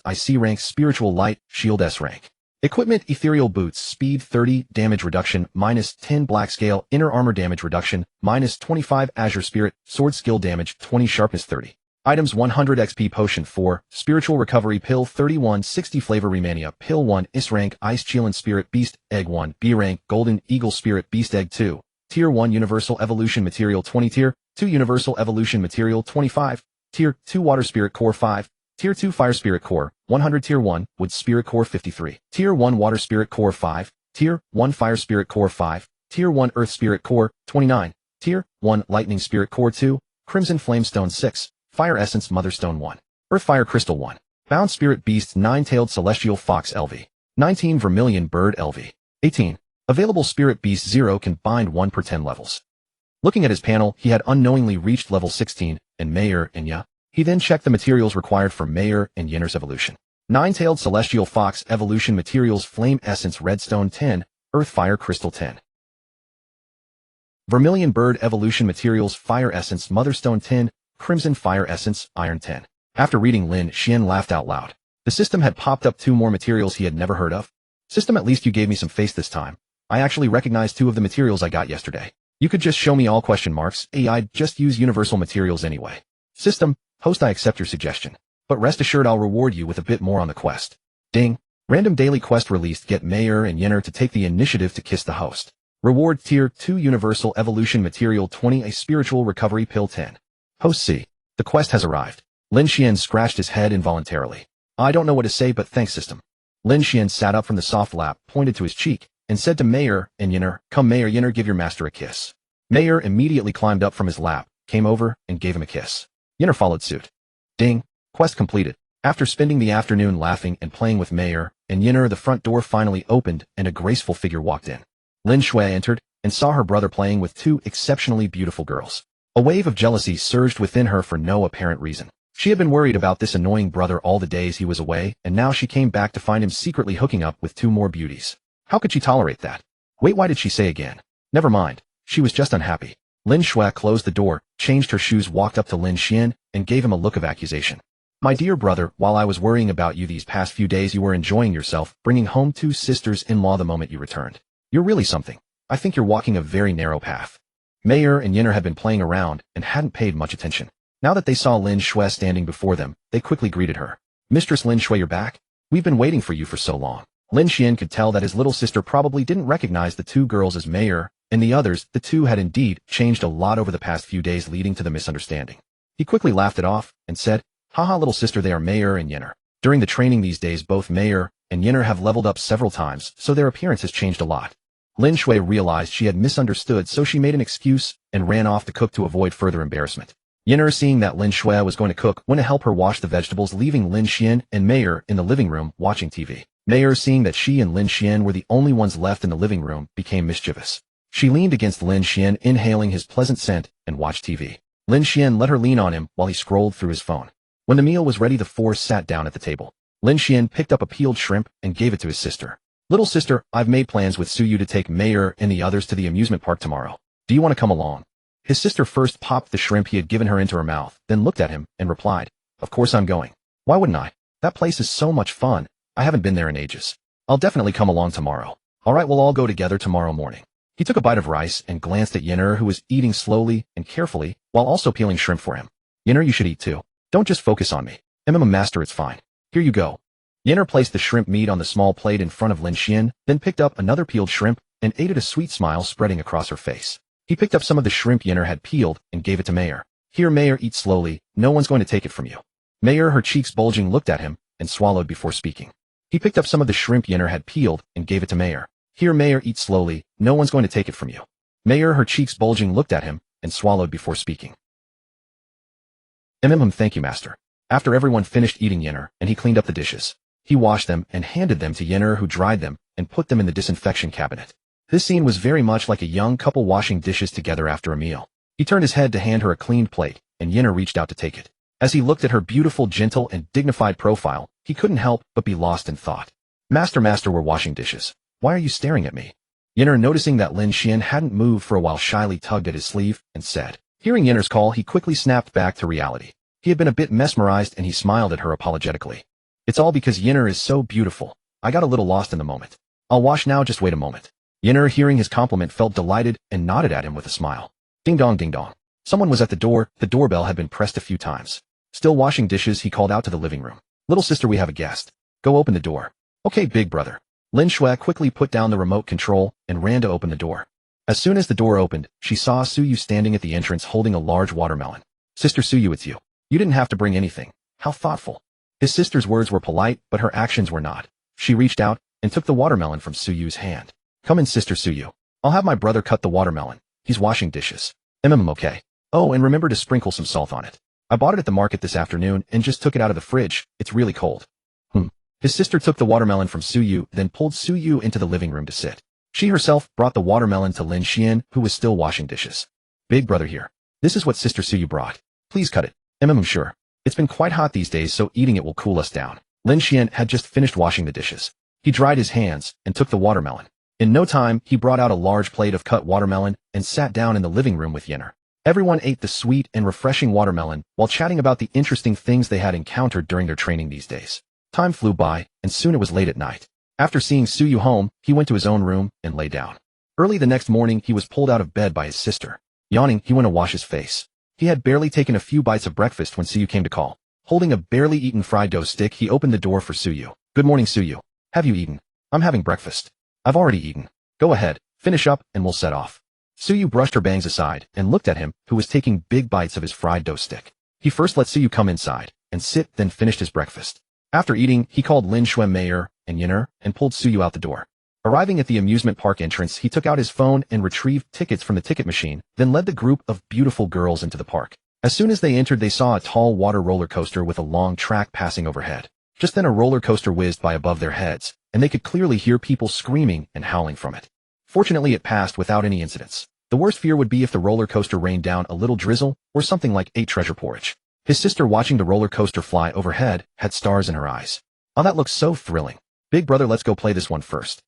IC rank, Spiritual Light, Shield S rank. Equipment, Ethereal Boots, Speed 30, Damage Reduction, -10, Black Scale, Inner Armor Damage Reduction, -25, Azure Spirit, Sword Skill Damage, 20, Sharpness 30. Items, 100 XP Potion 4, Spiritual Recovery Pill 31, 60 Flavor Remania Pill 1, IS rank, Ice Chillin Spirit Beast, Egg 1, B rank, Golden Eagle Spirit Beast Egg 2, Tier 1 Universal Evolution Material 20, Tier 2 Universal Evolution Material 25, Tier 2 Water Spirit Core 5, Tier 2 Fire Spirit Core, 100 Tier 1, Wood Spirit Core 53, Tier 1 Water Spirit Core 5, Tier 1 Fire Spirit Core 5, Tier 1 Earth Spirit Core, 29, Tier 1 Lightning Spirit Core 2, Crimson Flamestone 6, Fire Essence Motherstone 1. Earth Fire Crystal 1. Bound Spirit Beast 9-Tailed Celestial Fox LV. 19 Vermilion Bird LV. 18. Available Spirit Beast 0 can bind 1 per 10 levels. Looking at his panel, he had unknowingly reached level 16, and Mayor and Ya. He then checked the materials required for Mayor and Yinner's evolution. 9-Tailed Celestial Fox Evolution Materials Flame Essence Redstone 10, Earth Fire Crystal 10. Vermilion Bird Evolution Materials Fire Essence Motherstone 10, Crimson Fire Essence Iron 10. After reading, Lin Xuan laughed out loud. The system had popped up 2 more materials he had never heard of. System, at least you gave me some face this time. I actually recognized 2 of the materials I got yesterday. You could just show me all question marks. I'd just use universal materials anyway. System, host, I accept your suggestion. But rest assured I'll reward you with a bit more on the quest. Ding. Random daily quest released. Get Mayor and Yinner to take the initiative to kiss the host. Reward Tier 2 Universal Evolution Material 20, a Spiritual Recovery Pill 10. Host C. The quest has arrived. Lin Xuan scratched his head involuntarily. I don't know what to say, but thanks, system. Lin Xuan sat up from the soft lap, pointed to his cheek, and said to Mayor and Yinner, come Mayor Yinner, give your master a kiss. Mayor immediately climbed up from his lap, came over, and gave him a kiss. Yinner followed suit. Ding. Quest completed. After spending the afternoon laughing and playing with Mayor and Yinner, the front door finally opened and a graceful figure walked in. Lin Xuan entered and saw her brother playing with 2 exceptionally beautiful girls. A wave of jealousy surged within her for no apparent reason. She had been worried about this annoying brother all the days he was away, and now she came back to find him secretly hooking up with 2 more beauties. How could she tolerate that? Wait, why did she say again? Never mind. She was just unhappy. Lin Xuan closed the door, changed her shoes, walked up to Lin Xuan, and gave him a look of accusation. My dear brother, while I was worrying about you these past few days, you were enjoying yourself, bringing home 2 sisters-in-law the moment you returned. You're really something. I think you're walking a very narrow path. Mayor and Yinner had been playing around and hadn't paid much attention. Now that they saw Lin Xuan standing before them, they quickly greeted her. Mistress Lin Xuan, you're back? We've been waiting for you for so long. Lin Xuan could tell that his little sister probably didn't recognize the 2 girls as Mayor and the others. The 2 had indeed changed a lot over the past few days, leading to the misunderstanding. He quickly laughed it off and said, haha, little sister, they are Mayor and Yinner. During the training these days, both Mayor and Yinner have leveled up several times, so their appearance has changed a lot. Lin Xuan realized she had misunderstood, so she made an excuse and ran off to cook to avoid further embarrassment. Yinner, seeing that Lin Xuan was going to cook, went to help her wash the vegetables, leaving Lin Xuan and Mayor in the living room watching TV. Mayor, seeing that she and Lin Xuan were the only ones left in the living room, became mischievous. She leaned against Lin Xuan, inhaling his pleasant scent, and watched TV. Lin Xuan let her lean on him while he scrolled through his phone. When the meal was ready, the 4 sat down at the table. Lin Xuan picked up a peeled shrimp and gave it to his sister. Little sister, I've made plans with Suyu to take Mayor and the others to the amusement park tomorrow. Do you want to come along? His sister first popped the shrimp he had given her into her mouth, then looked at him and replied, of course I'm going. Why wouldn't I? That place is so much fun. I haven't been there in ages. I'll definitely come along tomorrow. Alright, we'll all go together tomorrow morning. He took a bite of rice and glanced at Yinner, who was eating slowly and carefully while also peeling shrimp for him. Yinner, you should eat too. Don't just focus on me. Master, it's fine. Here you go. Yinner placed the shrimp meat on the small plate in front of Lin Xuan, then picked up another peeled shrimp and ate it, a sweet smile spreading across her face. He picked up some of the shrimp Yinner had peeled and gave it to Mayor. Here, Mayor, eat slowly. No one's going to take it from you. Mayor, her cheeks bulging, looked at him and swallowed before speaking. He picked up some of the shrimp Yinner had peeled and gave it to Mayor. Here, Mayor, eat slowly. No one's going to take it from you. Mayor, her cheeks bulging, looked at him and swallowed before speaking. Thank you, Master. After everyone finished eating Yinner, and he cleaned up the dishes, he washed them and handed them to Yinner, who dried them and put them in the disinfection cabinet. This scene was very much like a young couple washing dishes together after a meal. He turned his head to hand her a cleaned plate, and Yinner reached out to take it. As he looked at her beautiful, gentle, and dignified profile, he couldn't help but be lost in thought. Master, we're washing dishes. Why are you staring at me? Yinner, noticing that Lin Xuan hadn't moved for a while, shyly tugged at his sleeve and said. Hearing Yinner's call, he quickly snapped back to reality. He had been a bit mesmerized, and he smiled at her apologetically. It's all because Yinner is so beautiful. I got a little lost in the moment. I'll wash now, just wait a moment. Yinner, hearing his compliment, felt delighted and nodded at him with a smile. Ding dong, ding dong. Someone was at the door. The doorbell had been pressed a few times. Still washing dishes, he called out to the living room. Little sister, we have a guest. Go open the door. Okay, big brother. Lin Xuan quickly put down the remote control and ran to open the door. As soon as the door opened, she saw Suyu standing at the entrance holding a large watermelon. Sister Suyu, it's you. You didn't have to bring anything. How thoughtful. His sister's words were polite, but her actions were not. She reached out and took the watermelon from Suyu's hand. Come in, Sister Suyu. I'll have my brother cut the watermelon. He's washing dishes. Okay. Oh, and remember to sprinkle some salt on it. I bought it at the market this afternoon and just took it out of the fridge. It's really cold. His sister took the watermelon from Suyu, then pulled Suyu into the living room to sit. She herself brought the watermelon to Lin Xuan, who was still washing dishes. Big brother here. This is what Sister Suyu brought. Please cut it. Sure. It's been quite hot these days, so eating it will cool us down. Lin Xuan had just finished washing the dishes. He dried his hands and took the watermelon. In no time, he brought out a large plate of cut watermelon and sat down in the living room with Yinner. Everyone ate the sweet and refreshing watermelon while chatting about the interesting things they had encountered during their training these days. Time flew by, and soon it was late at night. After seeing Suyu home, he went to his own room and lay down. Early the next morning, he was pulled out of bed by his sister. Yawning, he went to wash his face. He had barely taken a few bites of breakfast when Suyu came to call. Holding a barely eaten fried dough stick, he opened the door for Suyu. Good morning, Suyu. Have you eaten? I'm having breakfast. I've already eaten. Go ahead, finish up, and we'll set off. Suyu brushed her bangs aside and looked at him, who was taking big bites of his fried dough stick. He first let Suyu come inside and sit, then finished his breakfast. After eating, he called Lin Xuan Mayor and Yinner and pulled Suyu out the door. Arriving at the amusement park entrance, he took out his phone and retrieved tickets from the ticket machine, then led the group of beautiful girls into the park. As soon as they entered, they saw a tall water roller coaster with a long track passing overhead. Just then a roller coaster whizzed by above their heads, and they could clearly hear people screaming and howling from it. Fortunately, it passed without any incidents. The worst fear would be if the roller coaster rained down a little drizzle or something like ate treasure porridge. His sister, watching the roller coaster fly overhead, had stars in her eyes. Oh, that looks so thrilling. Big brother, let's go play this one first.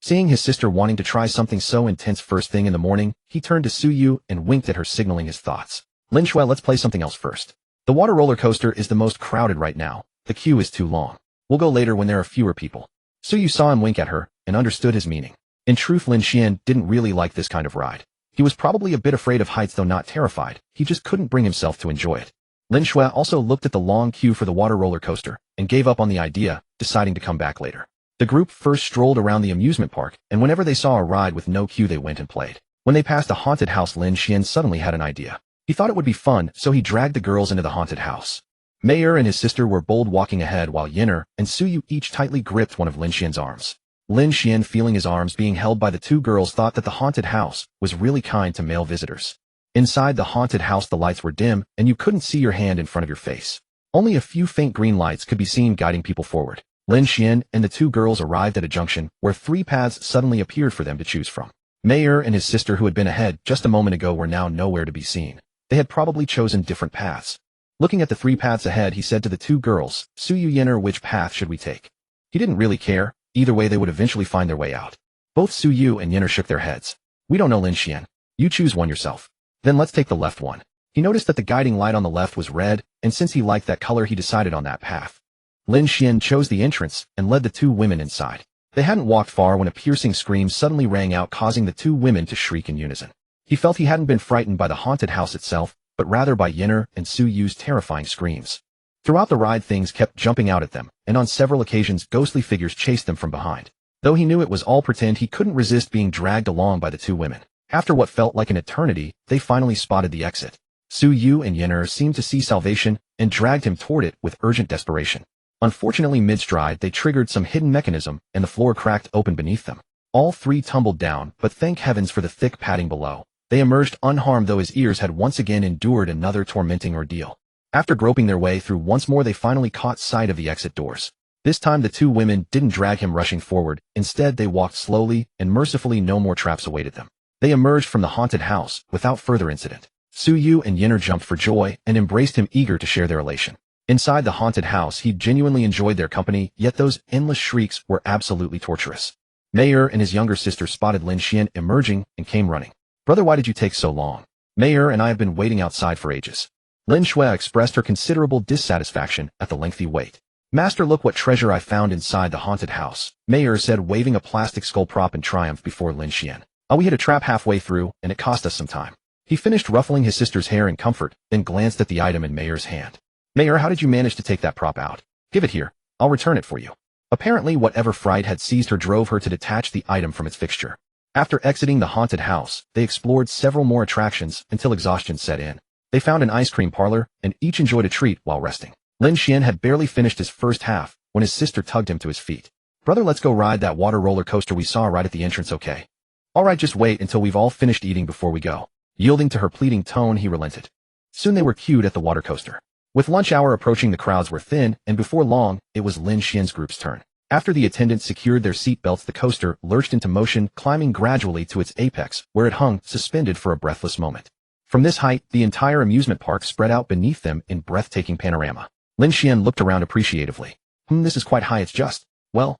Seeing his sister wanting to try something so intense first thing in the morning, he turned to Suyu and winked at her, signaling his thoughts. Lin Xuan, let's play something else first. The water roller coaster is the most crowded right now. The queue is too long. We'll go later when there are fewer people. Suyu saw him wink at her and understood his meaning. In truth, Lin Xuan didn't really like this kind of ride. He was probably a bit afraid of heights, though not terrified. He just couldn't bring himself to enjoy it. Lin Xuan also looked at the long queue for the water roller coaster and gave up on the idea, deciding to come back later. The group first strolled around the amusement park, and whenever they saw a ride with no queue, they went and played. When they passed a haunted house, Lin Xuan suddenly had an idea. He thought it would be fun, so he dragged the girls into the haunted house. Mayor and his sister were bold, walking ahead, while Yinner and Suyu each tightly gripped one of Lin Xuan's arms. Lin Xuan, feeling his arms being held by the two girls, thought that the haunted house was really kind to male visitors. Inside the haunted house, the lights were dim, and you couldn't see your hand in front of your face. Only a few faint green lights could be seen guiding people forward. Lin Xuan and the two girls arrived at a junction where 3 paths suddenly appeared for them to choose from. Mayor and his sister, who had been ahead just a moment ago, were now nowhere to be seen. They had probably chosen different paths. Looking at the 3 paths ahead, he said to the two girls, Suyu, Yinner, which path should we take? He didn't really care. Either way, they would eventually find their way out. Both Suyu and Yinner shook their heads. We don't know, Lin Xuan. You choose one yourself. Then let's take the left one. He noticed that the guiding light on the left was red, and since he liked that color, he decided on that path. Lin Xuan chose the entrance and led the 2 women inside. They hadn't walked far when a piercing scream suddenly rang out, causing the 2 women to shriek in unison. He felt he hadn't been frightened by the haunted house itself, but rather by Yinner and Suyu's terrifying screams. Throughout the ride, things kept jumping out at them, and on several occasions ghostly figures chased them from behind. Though he knew it was all pretend, he couldn't resist being dragged along by the 2 women. After what felt like an eternity, they finally spotted the exit. Suyu and Yinner seemed to see salvation and dragged him toward it with urgent desperation. Unfortunately, mid-stride, they triggered some hidden mechanism, and the floor cracked open beneath them. All 3 tumbled down, but thank heavens for the thick padding below. They emerged unharmed, though his ears had once again endured another tormenting ordeal. After groping their way through once more, they finally caught sight of the exit doors. This time, the 2 women didn't drag him rushing forward. Instead, they walked slowly, and mercifully no more traps awaited them. They emerged from the haunted house without further incident. Suyu and Yinner jumped for joy and embraced him, eager to share their elation. Inside the haunted house, he genuinely enjoyed their company, yet those endless shrieks were absolutely torturous. Mayor and his younger sister spotted Lin Xuan emerging and came running. Brother, why did you take so long? Mayor and I have been waiting outside for ages. Lin Xuan expressed her considerable dissatisfaction at the lengthy wait. Master, look what treasure I found inside the haunted house, Mayor said, waving a plastic skull prop in triumph before Lin Xuan. Oh, we hit a trap halfway through, and it cost us some time. He finished ruffling his sister's hair in comfort, then glanced at the item in Mayor's hand. Mayor, how did you manage to take that prop out? Give it here. I'll return it for you. Apparently, whatever fright had seized her drove her to detach the item from its fixture. After exiting the haunted house, they explored several more attractions until exhaustion set in. They found an ice cream parlor, and each enjoyed a treat while resting. Lin Xuan had barely finished his first half when his sister tugged him to his feet. Brother, let's go ride that water roller coaster we saw right at the entrance, okay? All right, just wait until we've all finished eating before we go. Yielding to her pleading tone, he relented. Soon they were queued at the water coaster. With lunch hour approaching, the crowds were thin, and before long, it was Lin Xuan's group's turn. After the attendants secured their seat belts, the coaster lurched into motion, climbing gradually to its apex, where it hung, suspended for a breathless moment. From this height, the entire amusement park spread out beneath them in breathtaking panorama. Lin Xuan looked around appreciatively. This is quite high, it's just, well.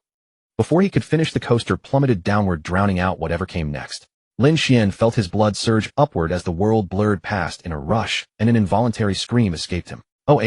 Before he could finish, the coaster plummeted downward, drowning out whatever came next. Lin Xuan felt his blood surge upward as the world blurred past in a rush, and an involuntary scream escaped him. Oh,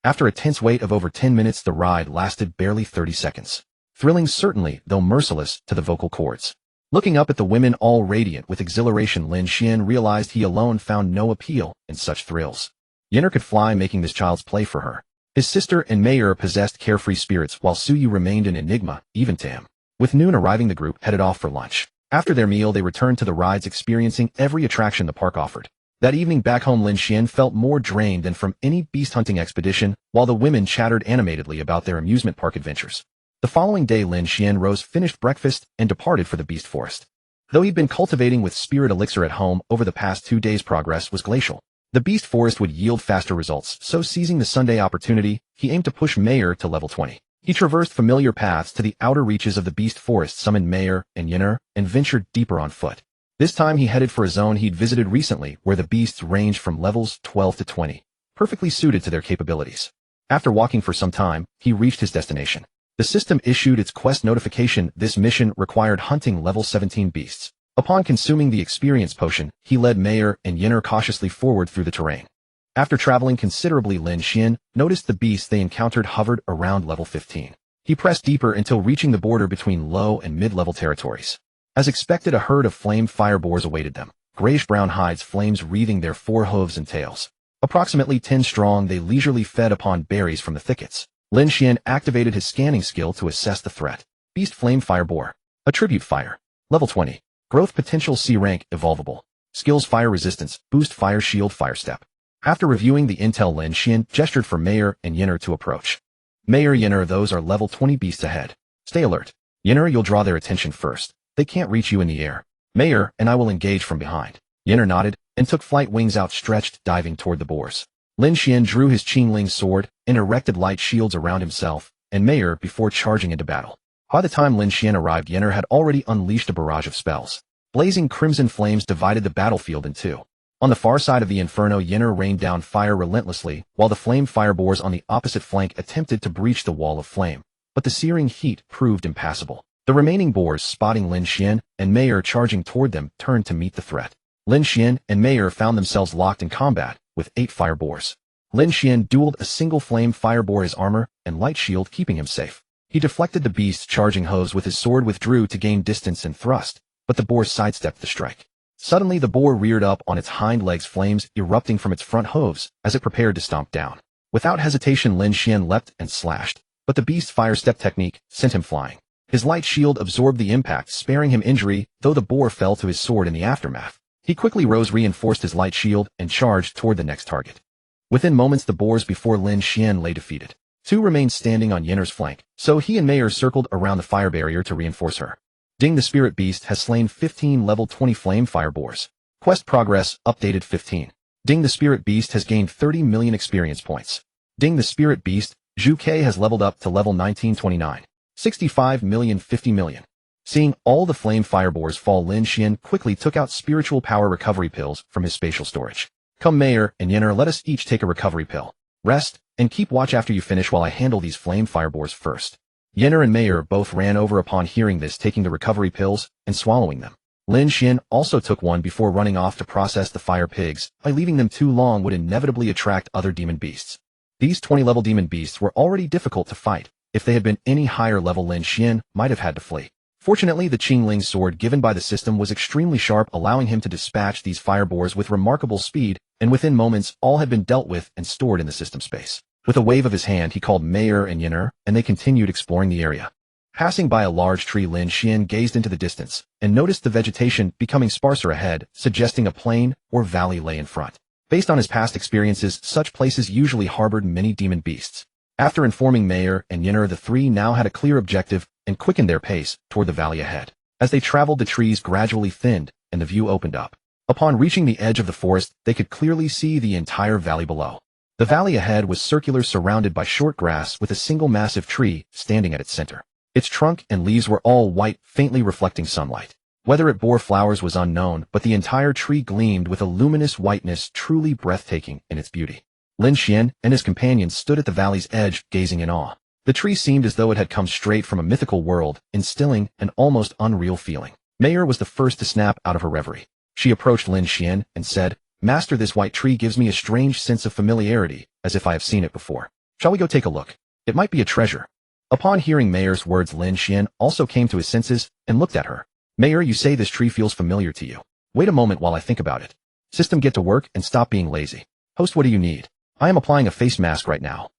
After a tense wait of over 10 minutes, the ride lasted barely 30 seconds. Thrilling certainly, though merciless to the vocal cords. Looking up at the women all radiant with exhilaration, Lin Xuan realized he alone found no appeal in such thrills. Yenner could fly, making this child's play for her. His sister and Mayer possessed carefree spirits, while Suyu remained an enigma, even to him. With noon arriving, the group headed off for lunch. After their meal, they returned to the rides, experiencing every attraction the park offered. That evening back home, Lin Xuan felt more drained than from any beast hunting expedition, while the women chattered animatedly about their amusement park adventures. The following day, Lin Xuan rose, finished breakfast, and departed for the beast forest. Though he'd been cultivating with spirit elixir at home over the past 2 days, progress was glacial. The beast forest would yield faster results, so seizing the Sunday opportunity, he aimed to push Mayer to level 20. He traversed familiar paths to the outer reaches of the beast forest, summoned Mayer and Yenner, and ventured deeper on foot. This time he headed for a zone he'd visited recently, where the beasts ranged from levels 12 to 20, perfectly suited to their capabilities. After walking for some time, he reached his destination. The system issued its quest notification. This mission required hunting level 17 beasts. Upon consuming the experience potion, he led Mayer and Yenner cautiously forward through the terrain. After traveling considerably, Lin Xuan noticed the beasts they encountered hovered around level 15. He pressed deeper until reaching the border between low and mid-level territories. As expected, a herd of flame fire boars awaited them, grayish-brown hides, flames wreathing their 4 hooves and tails. Approximately 10 strong, they leisurely fed upon berries from the thickets. Lin Xuan activated his scanning skill to assess the threat. Beast Flame Fire Boar. Attribute Fire. Level 20. Growth Potential C rank, Evolvable. Skills Fire Resistance, Boost Fire Shield Fire Step. After reviewing the intel, Lin Xuan gestured for Mayer and Yenner to approach. Mayer, Yenner, those are level 20 beasts ahead. Stay alert. Yenner, you'll draw their attention first. They can't reach you in the air. Mayer and I will engage from behind. Yenner nodded and took flight, wings outstretched, diving toward the boars. Lin Xuan drew his Qingling sword and erected light shields around himself and Mayer before charging into battle. By the time Lin Xuan arrived, Yenner had already unleashed a barrage of spells. Blazing crimson flames divided the battlefield in two. On the far side of the inferno, Yenner rained down fire relentlessly, while the flame fire boars on the opposite flank attempted to breach the wall of flame. But the searing heat proved impassable. The remaining boars, spotting Lin Xuan and Mayer charging toward them, turned to meet the threat. Lin Xuan and Mayer found themselves locked in combat, with 8 fire boars. Lin Xuan dueled a single flame fire boar, his armor and light shield keeping him safe. He deflected the beast's charging hooves with his sword, withdrew to gain distance and thrust, but the boar sidestepped the strike. Suddenly the boar reared up on its hind legs, flames erupting from its front hooves as it prepared to stomp down. Without hesitation, Lin Xuan leapt and slashed, but the beast's fire step technique sent him flying. His light shield absorbed the impact, sparing him injury, though the boar fell to his sword in the aftermath. He quickly rose, reinforced his light shield, and charged toward the next target. Within moments, the boars before Lin Xuan lay defeated. 2 remained standing on Yenner's flank, so he and Mayer circled around the fire barrier to reinforce her. Ding, the spirit beast has slain 15 level 20 flame fire boars. Quest progress updated 15. Ding, the spirit beast has gained 30 million experience points. Ding, the spirit beast, Zhu Ke, has leveled up to level 1929. 65 million, 50 million. Seeing all the flame fire boars fall, Lin Xuan quickly took out spiritual power recovery pills from his spatial storage. Come, Mayer and Yenner, let us each take a recovery pill. Rest, and keep watch after you finish while I handle these flame fire boars first. Yenner and Mayer both ran over upon hearing this, taking the recovery pills and swallowing them. Lin Xuan also took one before running off to process the fire pigs. By leaving them too long would inevitably attract other demon beasts. These 20-level demon beasts were already difficult to fight. If they had been any higher level, Lin Xuan might have had to flee. Fortunately, the Qingling sword given by the system was extremely sharp, allowing him to dispatch these fire boars with remarkable speed, and within moments all had been dealt with and stored in the system space. With a wave of his hand, he called Mayer and Yenner, and they continued exploring the area. Passing by a large tree, Lin Xuan gazed into the distance and noticed the vegetation becoming sparser ahead, suggesting a plain or valley lay in front. Based on his past experiences, such places usually harbored many demon beasts. After informing Mayer and Yenner, the 3 now had a clear objective and quickened their pace toward the valley ahead. As they traveled, the trees gradually thinned and the view opened up. Upon reaching the edge of the forest, they could clearly see the entire valley below. The valley ahead was circular, surrounded by short grass with a single massive tree standing at its center. Its trunk and leaves were all white, faintly reflecting sunlight. Whether it bore flowers was unknown, but the entire tree gleamed with a luminous whiteness truly breathtaking in its beauty. Lin Xuan and his companions stood at the valley's edge, gazing in awe. The tree seemed as though it had come straight from a mythical world, instilling an almost unreal feeling. Mayer was the first to snap out of her reverie. She approached Lin Xuan and said, "Master, this white tree gives me a strange sense of familiarity, as if I have seen it before. Shall we go take a look? It might be a treasure." Upon hearing Mayer's words, Lin Xuan also came to his senses and looked at her. "Mayer, you say this tree feels familiar to you. Wait a moment while I think about it. System, get to work and stop being lazy. Host, what do you need? I am applying a face mask right now."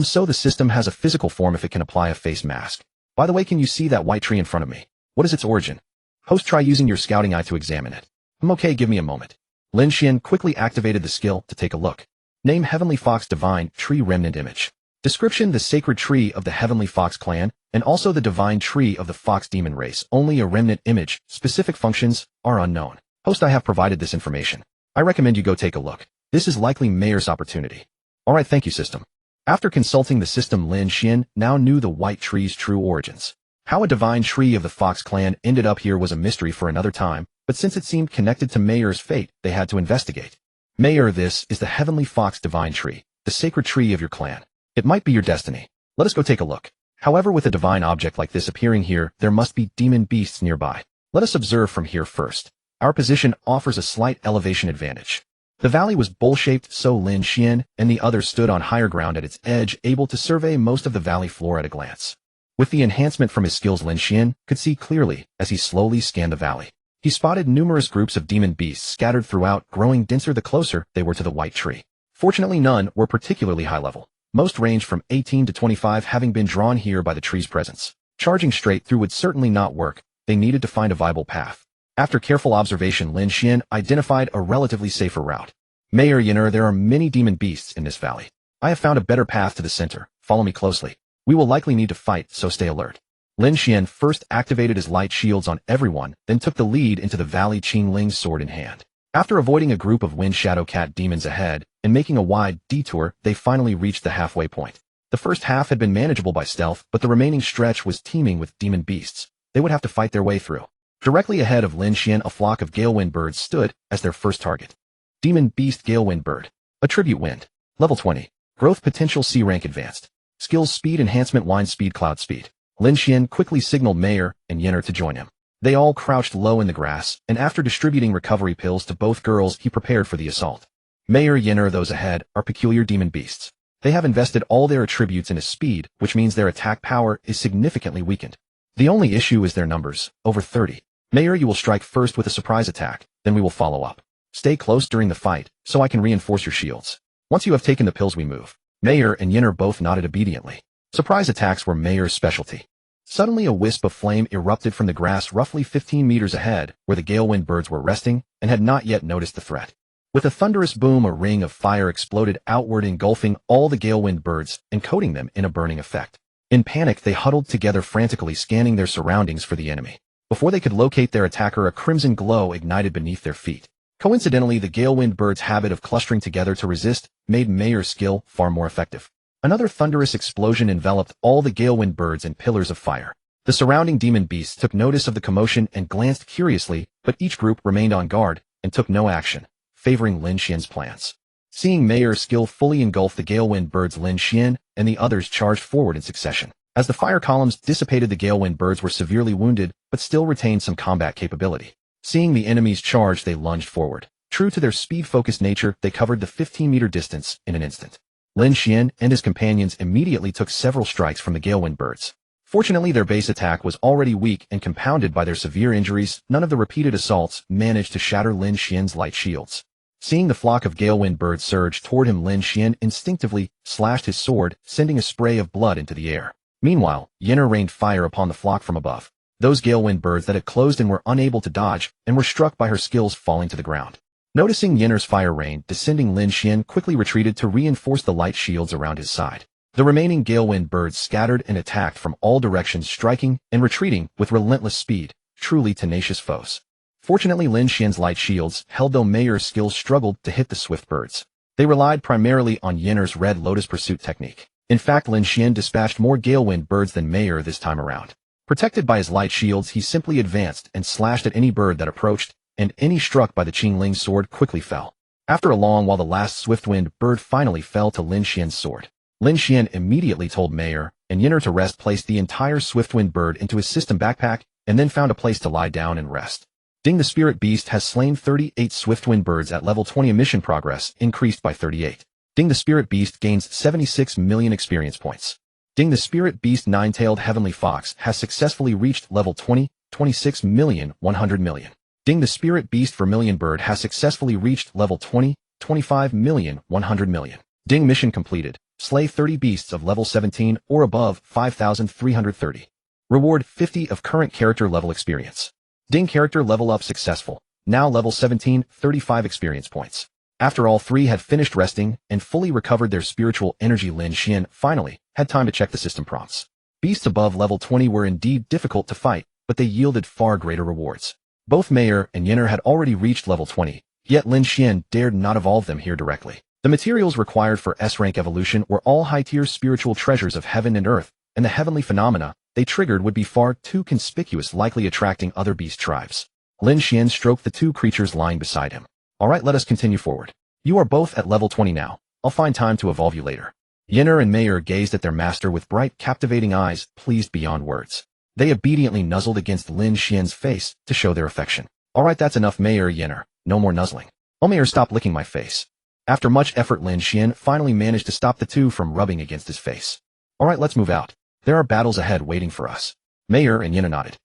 So the system has a physical form if it can apply a face mask. By the way, can you see that white tree in front of me? What is its origin? Host, try using your scouting eye to examine it. Okay, give me a moment. Lin Xuan quickly activated the skill to take a look. Name: Heavenly Fox Divine Tree Remnant Image. Description: the sacred tree of the Heavenly Fox clan, and also the divine tree of the Fox demon race. Only a remnant image. Specific functions are unknown. Host, I have provided this information. I recommend you go take a look. This is likely Mayer's opportunity. Alright, thank you, system. After consulting the system, Lin Xuan now knew the white tree's true origins. How a divine tree of the Fox clan ended up here was a mystery for another time, but since it seemed connected to Mayer's fate, they had to investigate. Mayer, this is the Heavenly Fox divine tree, the sacred tree of your clan. It might be your destiny. Let us go take a look. However, with a divine object like this appearing here, there must be demon beasts nearby. Let us observe from here first. Our position offers a slight elevation advantage. The valley was bowl-shaped, so Lin Xuan and the others stood on higher ground at its edge, able to survey most of the valley floor at a glance. With the enhancement from his skills, Lin Xuan could see clearly as he slowly scanned the valley. He spotted numerous groups of demon beasts scattered throughout, growing denser the closer they were to the white tree. Fortunately, none were particularly high level. Most ranged from 18 to 25, having been drawn here by the tree's presence. Charging straight through would certainly not work. They needed to find a viable path. After careful observation, Lin Xuan identified a relatively safer route. Mayer Yenner, there are many demon beasts in this valley. I have found a better path to the center. Follow me closely. We will likely need to fight, so stay alert. Lin Xuan first activated his light shields on everyone, then took the lead into the valley, Qingling's sword in hand. After avoiding a group of wind shadow cat demons ahead and making a wide detour, they finally reached the halfway point. The first half had been manageable by stealth, but the remaining stretch was teeming with demon beasts. They would have to fight their way through. Directly ahead of Lin Xuan, a flock of Galewind birds stood as their first target. Demon Beast Galewind Bird. Attribute Wind. Level 20. Growth Potential C rank advanced. Skills: Speed Enhancement, Wind Speed, Cloud Speed. Lin Xuan quickly signaled Mayer and Yenner to join him. They all crouched low in the grass, and after distributing recovery pills to both girls, he prepared for the assault. Mayer Yenner, those ahead, are peculiar demon beasts. They have invested all their attributes into speed, which means their attack power is significantly weakened. The only issue is their numbers, over 30. Mayer, you will strike first with a surprise attack, then we will follow up. Stay close during the fight, so I can reinforce your shields. Once you have taken the pills, we move. Mayer and Yenner both nodded obediently. Surprise attacks were Mayer's specialty. Suddenly a wisp of flame erupted from the grass roughly 15 meters ahead, where the Galewind birds were resting and had not yet noticed the threat. With a thunderous boom, a ring of fire exploded outward, engulfing all the Galewind birds and coating them in a burning effect. In panic, they huddled together, frantically scanning their surroundings for the enemy. Before they could locate their attacker, a crimson glow ignited beneath their feet. Coincidentally, the Galewind bird's habit of clustering together to resist made Mayer's skill far more effective. Another thunderous explosion enveloped all the Galewind birds in pillars of fire. The surrounding demon beasts took notice of the commotion and glanced curiously, but each group remained on guard and took no action, favoring Lin Xuan's plans. Seeing Mayer's skill fully engulf the Galewind birds, Lin Xuan and the others charged forward in succession. As the fire columns dissipated, the Galewind birds were severely wounded, but still retained some combat capability. Seeing the enemy's charge, they lunged forward. True to their speed-focused nature, they covered the 15-meter distance in an instant. Lin Xuan and his companions immediately took several strikes from the Galewind birds. Fortunately, their base attack was already weak, and compounded by their severe injuries, none of the repeated assaults managed to shatter Lin Xuan's light shields. Seeing the flock of Galewind birds surge toward him, Lin Xuan instinctively slashed his sword, sending a spray of blood into the air. Meanwhile, Yenner rained fire upon the flock from above. Those Galewind birds that had closed in were unable to dodge and were struck by her skills, falling to the ground. Noticing Yenner's fire rain descending, Lin Xuan quickly retreated to reinforce the light shields around his side. The remaining Galewind birds scattered and attacked from all directions, striking and retreating with relentless speed, truly tenacious foes. Fortunately, Lin Xuan's light shields held, though Mayer's skills struggled to hit the swift birds. They relied primarily on Yinner's red lotus pursuit technique. In fact, Lin Xuan dispatched more galewind birds than Mayer this time around. Protected by his light shields, he simply advanced and slashed at any bird that approached, and any struck by the Qingling's sword quickly fell. After a long while, the last swift-winged bird finally fell to Lin Xuan's sword. Lin Xuan immediately told Mayer and Yinner to rest, placed the entire swift-winged bird into his system backpack, and then found a place to lie down and rest. Ding, the spirit beast has slain 38 swift-winged birds at level 20. Mission progress increased by 38. Ding, the spirit beast gains 76 million experience points. Ding, the spirit beast nine-tailed heavenly fox has successfully reached level 20, 26 million, 100 million. Ding, the spirit beast vermilion bird has successfully reached level 20, 25 million, 100 million. Ding, mission completed. Slay 30 beasts of level 17 or above, 5,330. Reward 50 of current character level experience. Ding, character level up successful. Now level 17, 35 experience points. After all three had finished resting and fully recovered their spiritual energy, Lin Xuan finally had time to check the system prompts. Beasts above level 20 were indeed difficult to fight, but they yielded far greater rewards. Both Mayer and Yinner had already reached level 20, yet Lin Xuan dared not evolve them here directly. The materials required for S-rank evolution were all high-tier spiritual treasures of heaven and earth, and the heavenly phenomena they triggered would be far too conspicuous, likely attracting other beast tribes. Lin Xuan stroked the two creatures lying beside him. Alright, let us continue forward. You are both at level 20 now. I'll find time to evolve you later. Yinner and Mayer gazed at their master with bright, captivating eyes, pleased beyond words. They obediently nuzzled against Lin Xuan's face to show their affection. Alright, that's enough, Mayer. Yinner, no more nuzzling. Oh, Mayer, stop licking my face. After much effort, Lin Xuan finally managed to stop the two from rubbing against his face. Alright, let's move out. There are battles ahead waiting for us. Mayer and Yinner nodded.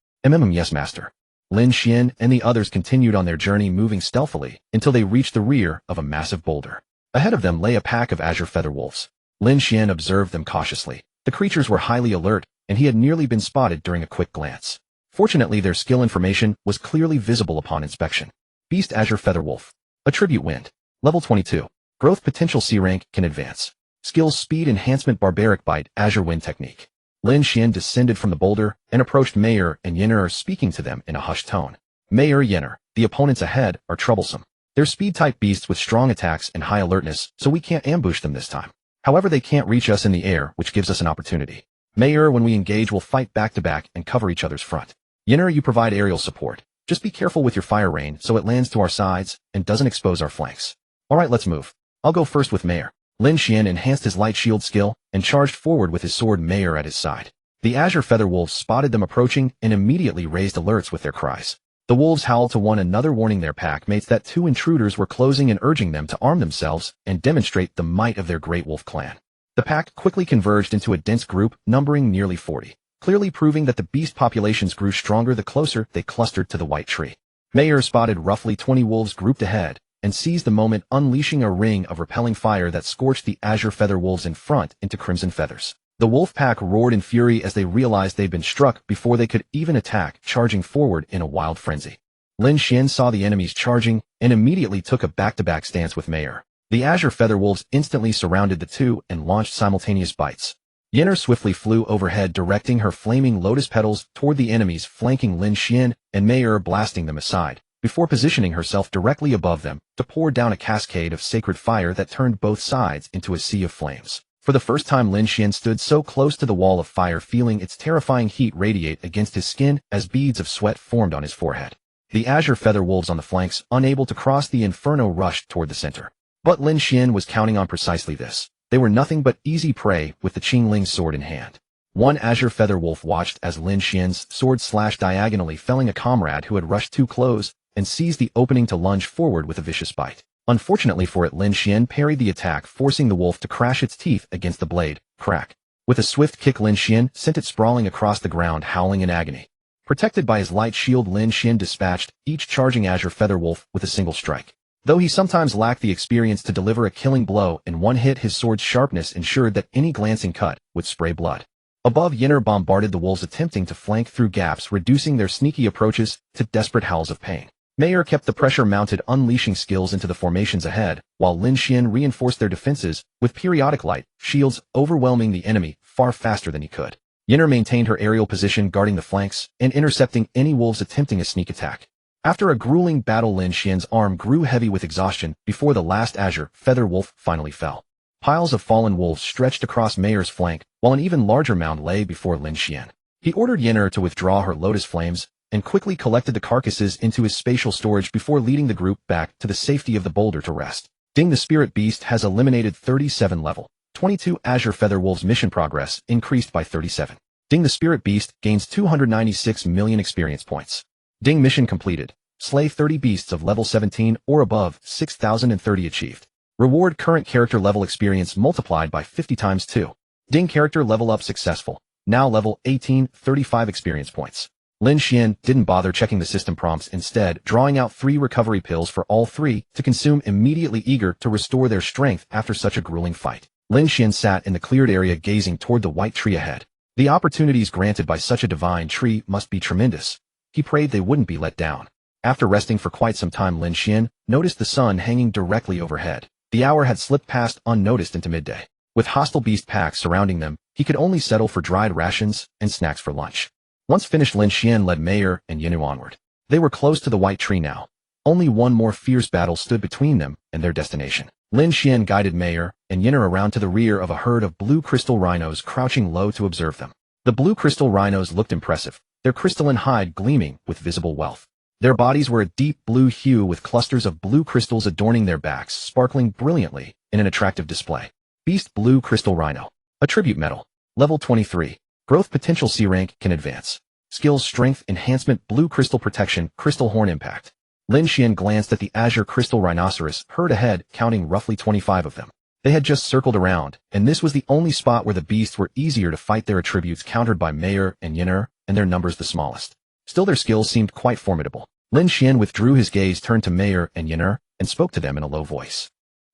Yes, master. Lin Xuan and the others continued on their journey, moving stealthily until they reached the rear of a massive boulder. Ahead of them lay a pack of azure feather wolves. Lin Xuan observed them cautiously. The creatures were highly alert, and he had nearly been spotted during a quick glance. Fortunately, their skill information was clearly visible upon inspection. Beast Azure Feather Wolf. Attribute Wind. Level 22. Growth potential C rank, can advance. Skills Speed Enhancement Barbaric Bite Azure Wind Technique. Lin Xuan descended from the boulder and approached Mayer and Yinner, speaking to them in a hushed tone. Mayer, Yinner, the opponents ahead are troublesome. They're speed-type beasts with strong attacks and high alertness, so we can't ambush them this time. However, they can't reach us in the air, which gives us an opportunity. Mayer, when we engage, we'll fight back-to-back and cover each other's front. Yinner, you provide aerial support. Just be careful with your fire rain so it lands to our sides and doesn't expose our flanks. Alright, let's move. I'll go first with Mayer. Lin Xuan enhanced his light shield skill and charged forward with his sword, Mayer at his side. The azure feather wolves spotted them approaching and immediately raised alerts with their cries. The wolves howled to one another, warning their pack mates that two intruders were closing and urging them to arm themselves and demonstrate the might of their great wolf clan. The pack quickly converged into a dense group numbering nearly 40, clearly proving that the beast populations grew stronger the closer they clustered to the white tree. Mayer spotted roughly 20 wolves grouped ahead and seized the moment, unleashing a ring of repelling fire that scorched the azure feather wolves in front into crimson feathers. The wolf pack roared in fury as they realized they'd been struck before they could even attack, charging forward in a wild frenzy. Lin Xuan saw the enemies charging and immediately took a back-to-back stance with Mayer. The azure feather wolves instantly surrounded the two and launched simultaneous bites. Yinner swiftly flew overhead, directing her flaming lotus petals toward the enemies, flanking Lin Xuan and Mayer, blasting them aside, before positioning herself directly above them to pour down a cascade of sacred fire that turned both sides into a sea of flames. For the first time, Lin Xuan stood so close to the wall of fire, feeling its terrifying heat radiate against his skin as beads of sweat formed on his forehead. The azure feather wolves on the flanks, unable to cross the inferno, rushed toward the center. But Lin Xuan was counting on precisely this. They were nothing but easy prey with the Qingling's sword in hand. One azure feather wolf watched as Lin Xuan's sword slashed diagonally, felling a comrade who had rushed too close, and seized the opening to lunge forward with a vicious bite. Unfortunately for it, Lin Xuan parried the attack, forcing the wolf to crash its teeth against the blade. Crack. With a swift kick, Lin Xuan sent it sprawling across the ground, howling in agony. Protected by his light shield, Lin Xuan dispatched each charging azure feather wolf with a single strike. Though he sometimes lacked the experience to deliver a killing blow in one hit, his sword's sharpness ensured that any glancing cut would spray blood. Above, Yinner bombarded the wolves, attempting to flank through gaps, reducing their sneaky approaches to desperate howls of pain. Mayer kept the pressure mounted, unleashing skills into the formations ahead, while Lin Xuan reinforced their defenses with periodic light shields, overwhelming the enemy far faster than he could. Yinner maintained her aerial position, guarding the flanks and intercepting any wolves attempting a sneak attack. After a grueling battle, Lin Xian's arm grew heavy with exhaustion before the last azure feather wolf finally fell. Piles of fallen wolves stretched across Mayer's flank, while an even larger mound lay before Lin Xian. He ordered Yin'er to withdraw her lotus flames, and quickly collected the carcasses into his spatial storage before leading the group back to the safety of the boulder to rest. Ding the Spirit Beast has eliminated 37 level 22 Azure Feather Wolves. Mission progress increased by 37. Ding the Spirit Beast gains 296 million experience points. Ding mission completed. Slay 30 beasts of level 17 or above, 6,030 achieved. Reward current character level experience multiplied by 50 times 2. Ding character level up successful. Now level 18, 35 experience points. Lin Xian didn't bother checking the system prompts, instead drawing out 3 recovery pills for all 3 to consume immediately, eager to restore their strength after such a grueling fight. Lin Xian sat in the cleared area gazing toward the white tree ahead. The opportunities granted by such a divine tree must be tremendous. He prayed they wouldn't be let down. After resting for quite some time, Lin Xian noticed the sun hanging directly overhead. The hour had slipped past unnoticed into midday. With hostile beast packs surrounding them, he could only settle for dried rations and snacks for lunch. Once finished, Lin Xian led Meyer and Yin'er onward. They were close to the white tree now. Only one more fierce battle stood between them and their destination. Lin Xian guided Meyer and Yin'er around to the rear of a herd of blue crystal rhinos crouching low to observe them. The blue crystal rhinos looked impressive, their crystalline hide gleaming with visible wealth. Their bodies were a deep blue hue with clusters of blue crystals adorning their backs, sparkling brilliantly in an attractive display. Beast Blue Crystal Rhino. Attribute Medal. Level 23. Growth potential C rank can advance. Skills Strength Enhancement, Blue Crystal Protection, Crystal Horn Impact. Lin Xian glanced at the azure crystal rhinoceros herd ahead, counting roughly 25 of them. They had just circled around, and this was the only spot where the beasts were easier to fight, their attributes countered by Meyer and Yin'er, and their numbers the smallest. Still, their skills seemed quite formidable. Lin Xian withdrew his gaze, turned to Meyer and Yin'er, and spoke to them in a low voice.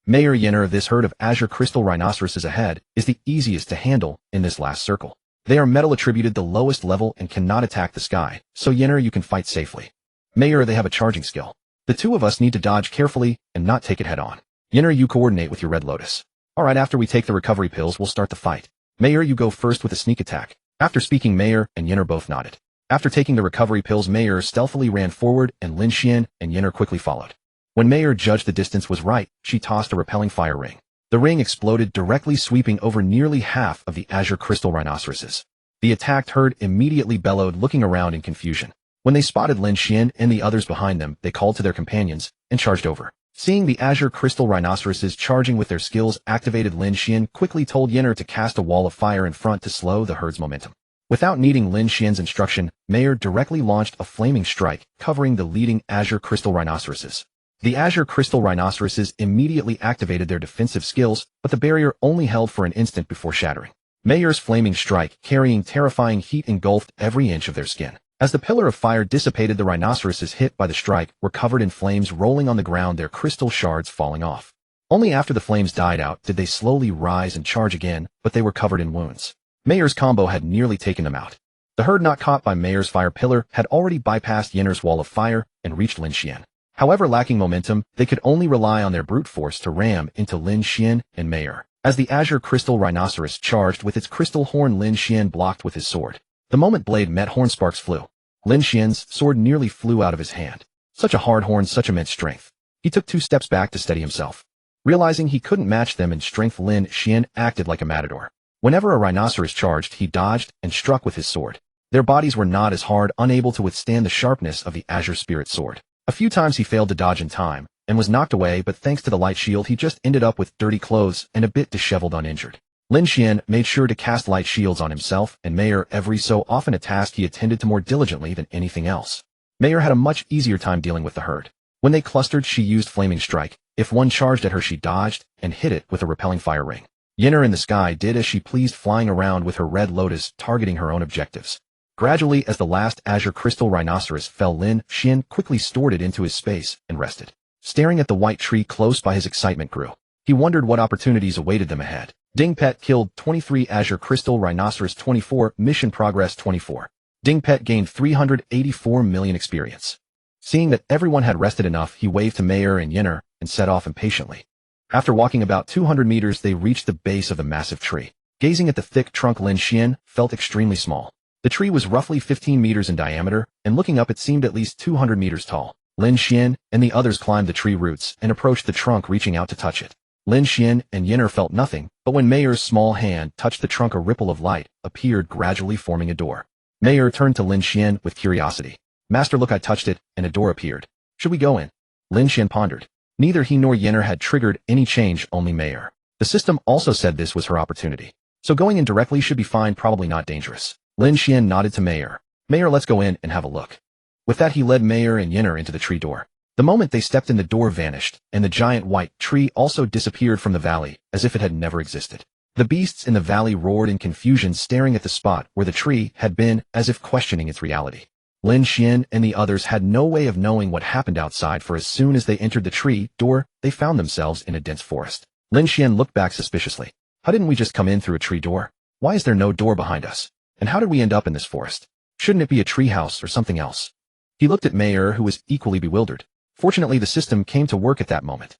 Meyer, Yin'er, this herd of azure crystal rhinoceroses ahead is the easiest to handle in this last circle. They are metal attributed the lowest level and cannot attack the sky, so Yin'er, you can fight safely. Meyer, they have a charging skill. The 2 of us need to dodge carefully and not take it head on. Yin'er, you coordinate with your red lotus. Alright, after we take the recovery pills, we'll start the fight. Meyer, you go first with a sneak attack. After speaking, Meyer and Yin'er both nodded. After taking the recovery pills, Meyer stealthily ran forward and Lin Xian and Yin'er quickly followed. When Meyer judged the distance was right, she tossed a repelling fire ring. The ring exploded, directly sweeping over nearly half of the azure crystal rhinoceroses. The attacked herd immediately bellowed, looking around in confusion. When they spotted Lin Xian and the others behind them, they called to their companions and charged over. Seeing the azure crystal rhinoceroses charging with their skills activated, Lin Xian quickly told Yin'er to cast a wall of fire in front to slow the herd's momentum. Without needing Lin Xian's instruction, Meyer directly launched a flaming strike, covering the leading azure crystal rhinoceroses. The azure crystal rhinoceroses immediately activated their defensive skills, but the barrier only held for an instant before shattering. Meyer's flaming strike, carrying terrifying heat, engulfed every inch of their skin. As the pillar of fire dissipated, the rhinoceroses hit by the strike were covered in flames, rolling on the ground, their crystal shards falling off. Only after the flames died out did they slowly rise and charge again, but they were covered in wounds. Meyer's combo had nearly taken them out. The herd not caught by Meyer's fire pillar had already bypassed Yin'er's wall of fire and reached Lin Xian. However, lacking momentum, they could only rely on their brute force to ram into Lin Xian and Meyer. As the azure crystal rhinoceros charged with its crystal horn, Lin Xian blocked with his sword. The moment blade met, horn sparks flew. Lin Xian's sword nearly flew out of his hand. Such a hard horn, such immense strength. He took 2 steps back to steady himself. Realizing he couldn't match them in strength, Lin Xian acted like a matador. Whenever a rhinoceros charged, he dodged and struck with his sword. Their bodies were not as hard, unable to withstand the sharpness of the azure spirit sword. A few times he failed to dodge in time, and was knocked away, but thanks to the light shield he just ended up with dirty clothes and a bit disheveled, uninjured. Lin Xian made sure to cast light shields on himself and Meyer every so often, a task he attended to more diligently than anything else. Meyer had a much easier time dealing with the herd. When they clustered, she used flaming strike. If one charged at her, she dodged and hit it with a repelling fire ring. Yin'er in the sky did as she pleased, flying around with her red lotus, targeting her own objectives. Gradually, as the last azure crystal rhinoceros fell, Lin Xian quickly stored it into his space and rested. Staring at the white tree close by, his excitement grew. He wondered what opportunities awaited them ahead. Ding Pet killed 23 azure crystal rhinoceros. 24. Mission progress 24. Ding Pet gained 384 million experience. Seeing that everyone had rested enough, he waved to Meyer and Yin'er and set off impatiently. After walking about 200 meters, they reached the base of the massive tree. Gazing at the thick trunk, Lin Xian felt extremely small. The tree was roughly 15 meters in diameter, and looking up it seemed at least 200 meters tall. Lin Xuan and the others climbed the tree roots and approached the trunk, reaching out to touch it. Lin Xuan and Yin'er felt nothing, but when Mayer's small hand touched the trunk, a ripple of light appeared, gradually forming a door. Mayer turned to Lin Xuan with curiosity. Master, look, I touched it, and a door appeared. Should we go in? Lin Xuan pondered. Neither he nor Yin'er had triggered any change, only Mayer. The system also said this was her opportunity. So going in directly should be fine, probably not dangerous. Lin Xuan nodded to Mayer. Mayer, let's go in and have a look. With that, he led Mayer and Yin'er into the tree door. The moment they stepped in, the door vanished, and the giant white tree also disappeared from the valley, as if it had never existed. The beasts in the valley roared in confusion, staring at the spot where the tree had been, as if questioning its reality. Lin Xuan and the others had no way of knowing what happened outside, for as soon as they entered the tree door, they found themselves in a dense forest. Lin Xuan looked back suspiciously. How didn't we just come in through a tree door? Why is there no door behind us? And how did we end up in this forest? Shouldn't it be a tree house or something else? He looked at Mayer, who was equally bewildered. Fortunately, the system came to work at that moment.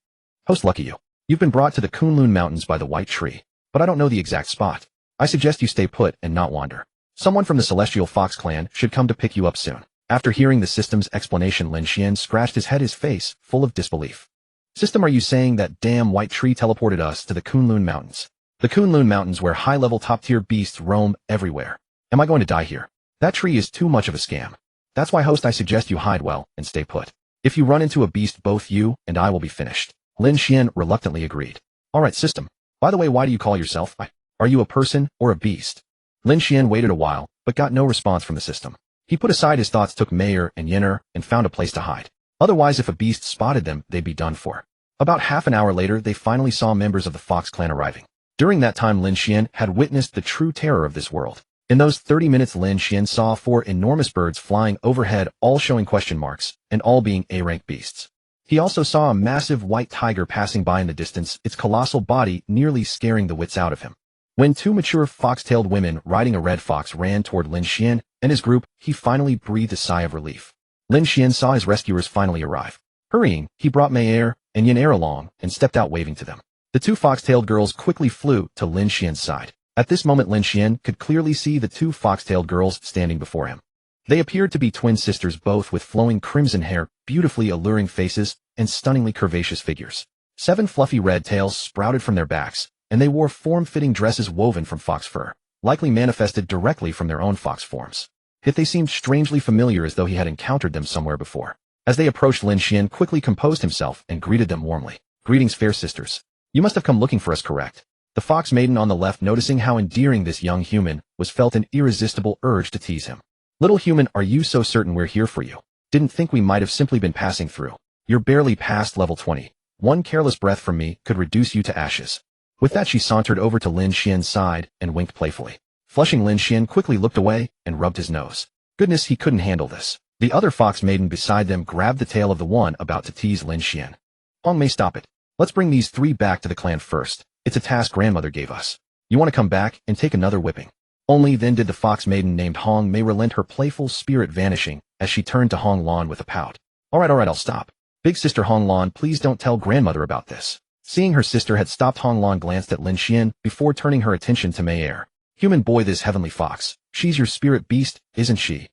Host, lucky you. You've been brought to the Kunlun Mountains by the White Tree, but I don't know the exact spot. I suggest you stay put and not wander. Someone from the Celestial Fox clan should come to pick you up soon. After hearing the system's explanation, Lin Xuan scratched his head, his face full of disbelief. System, are you saying that damn White Tree teleported us to the Kunlun Mountains? The Kunlun Mountains, where high-level top-tier beasts roam everywhere. Am I going to die here? That tree is too much of a scam. That's why, host, I suggest you hide well and stay put. If you run into a beast, both you and I will be finished. Lin Xuan reluctantly agreed. Alright, system. By the way, why do you call yourself I? Are you a person or a beast? Lin Xuan waited a while, but got no response from the system. He put aside his thoughts, took Mayer and Yin'er, and found a place to hide. Otherwise, if a beast spotted them, they'd be done for. About half an hour later, they finally saw members of the Fox clan arriving. During that time, Lin Xuan had witnessed the true terror of this world. In those 30 minutes, Lin Xuan saw 4 enormous birds flying overhead, all showing question marks, and all being A-rank beasts. He also saw a massive white tiger passing by in the distance, its colossal body nearly scaring the wits out of him. When 2 mature fox-tailed women riding a red fox ran toward Lin Xuan and his group, he finally breathed a sigh of relief. Lin Xuan saw his rescuers finally arrive. Hurrying, he brought Mayer and Yin'er along and stepped out waving to them. The 2 fox-tailed girls quickly flew to Lin Xuan's side. At this moment, Lin Xuan could clearly see the 2 fox-tailed girls standing before him. They appeared to be twin sisters, both with flowing crimson hair, beautifully alluring faces, and stunningly curvaceous figures. 7 fluffy red tails sprouted from their backs, and they wore form-fitting dresses woven from fox fur, likely manifested directly from their own fox forms. Yet they seemed strangely familiar, as though he had encountered them somewhere before. As they approached, Lin Xuan quickly composed himself and greeted them warmly. Greetings, fair sisters. You must have come looking for us, correct? The fox maiden on the left, noticing how endearing this young human was, felt an irresistible urge to tease him. Little human, are you so certain we're here for you? Didn't think we might have simply been passing through. You're barely past level 20. One careless breath from me could reduce you to ashes. With that, she sauntered over to Lin Xuan's side and winked playfully. Flushing, Lin Xuan quickly looked away and rubbed his nose. Goodness, he couldn't handle this. The other fox maiden beside them grabbed the tail of the one about to tease Lin Xuan. Hong Mei, stop it. Let's bring these 3 back to the clan first. It's a task grandmother gave us. You want to come back and take another whipping? Only then did the fox maiden named Hong Mei relent, her playful spirit vanishing as she turned to Hong Lan with a pout. Alright, I'll stop. Big sister Hong Lan, please don't tell grandmother about this. Seeing her sister had stopped, Hong Lan glanced at Lin Xuan before turning her attention to Mayer. Human boy, this heavenly fox. She's your spirit beast, isn't she?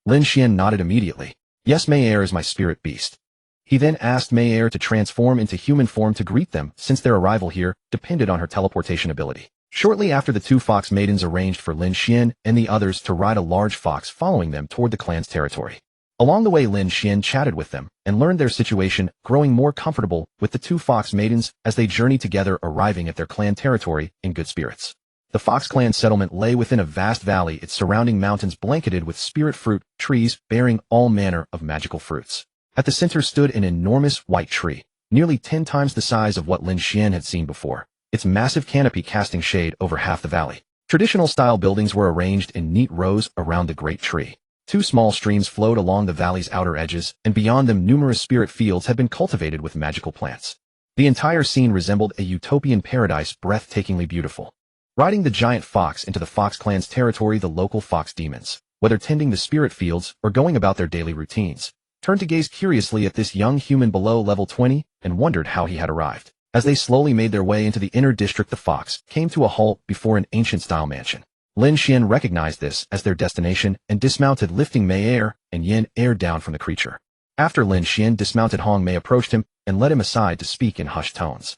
Lin Xuan nodded immediately. Yes, Mayer is my spirit beast. He then asked Mayer to transform into human form to greet them, since their arrival here depended on her teleportation ability. Shortly after, the 2 fox maidens arranged for Lin Xuan and the others to ride a large fox following them toward the clan's territory. Along the way, Lin Xuan chatted with them and learned their situation, growing more comfortable with the 2 fox maidens as they journeyed together, arriving at their clan territory in good spirits. The Fox clan settlement lay within a vast valley, its surrounding mountains blanketed with spirit fruit trees bearing all manner of magical fruits. At the center stood an enormous white tree, nearly 10 times the size of what Lin Xuan had seen before, its massive canopy casting shade over half the valley. Traditional-style buildings were arranged in neat rows around the great tree. 2 small streams flowed along the valley's outer edges, and beyond them numerous spirit fields had been cultivated with magical plants. The entire scene resembled a utopian paradise, breathtakingly beautiful. Riding the giant fox into the Fox clan's territory, the local fox demons, whether tending the spirit fields or going about their daily routines, turned to gaze curiously at this young human below level 20 and wondered how he had arrived. As they slowly made their way into the inner district, the fox came to a halt before an ancient-style mansion. Lin Xuan recognized this as their destination and dismounted, lifting Mei Er and Yin Er down from the creature. After Lin Xuan dismounted, Hong Mei approached him and led him aside to speak in hushed tones.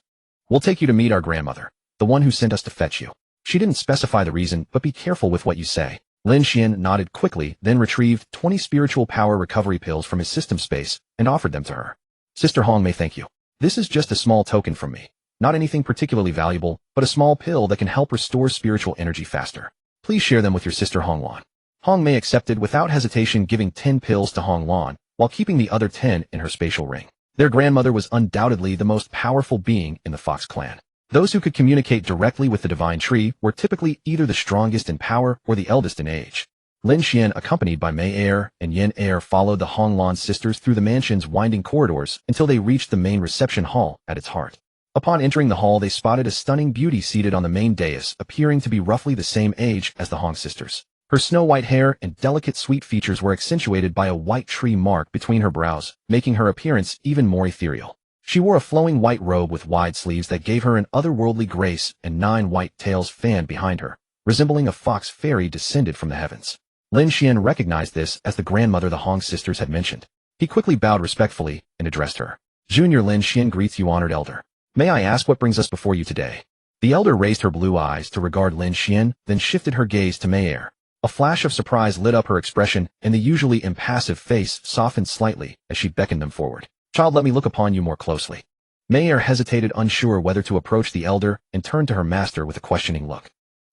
"We'll take you to meet our grandmother, the one who sent us to fetch you. She didn't specify the reason, but be careful with what you say." Lin Xuan nodded quickly, then retrieved 20 spiritual power recovery pills from his system space and offered them to her. "Sister Hong Mei, thank you. This is just a small token from me. Not anything particularly valuable, but a small pill that can help restore spiritual energy faster. Please share them with your sister Hong Luan." Hong Mei accepted without hesitation, giving 10 pills to Hong Luan, while keeping the other 10 in her spatial ring. Their grandmother was undoubtedly the most powerful being in the Fox clan. Those who could communicate directly with the divine tree were typically either the strongest in power or the eldest in age. Lin Xuan, accompanied by Mei Er and Yin Er, followed the Hong Luan sisters through the mansion's winding corridors until they reached the main reception hall at its heart. Upon entering the hall, they spotted a stunning beauty seated on the main dais, appearing to be roughly the same age as the Hong sisters. Her snow-white hair and delicate sweet features were accentuated by a white tree mark between her brows, making her appearance even more ethereal. She wore a flowing white robe with wide sleeves that gave her an otherworldly grace, and 9 white tails fanned behind her, resembling a fox fairy descended from the heavens. Lin Xuan recognized this as the grandmother the Hong sisters had mentioned. He quickly bowed respectfully and addressed her. "Junior Lin Xuan greets you, honored elder. May I ask what brings us before you today?" The elder raised her blue eyes to regard Lin Xuan, then shifted her gaze to Mei Er. A flash of surprise lit up her expression, and the usually impassive face softened slightly as she beckoned them forward. "Child, let me look upon you more closely." Mei Er hesitated, unsure whether to approach the elder, and turned to her master with a questioning look.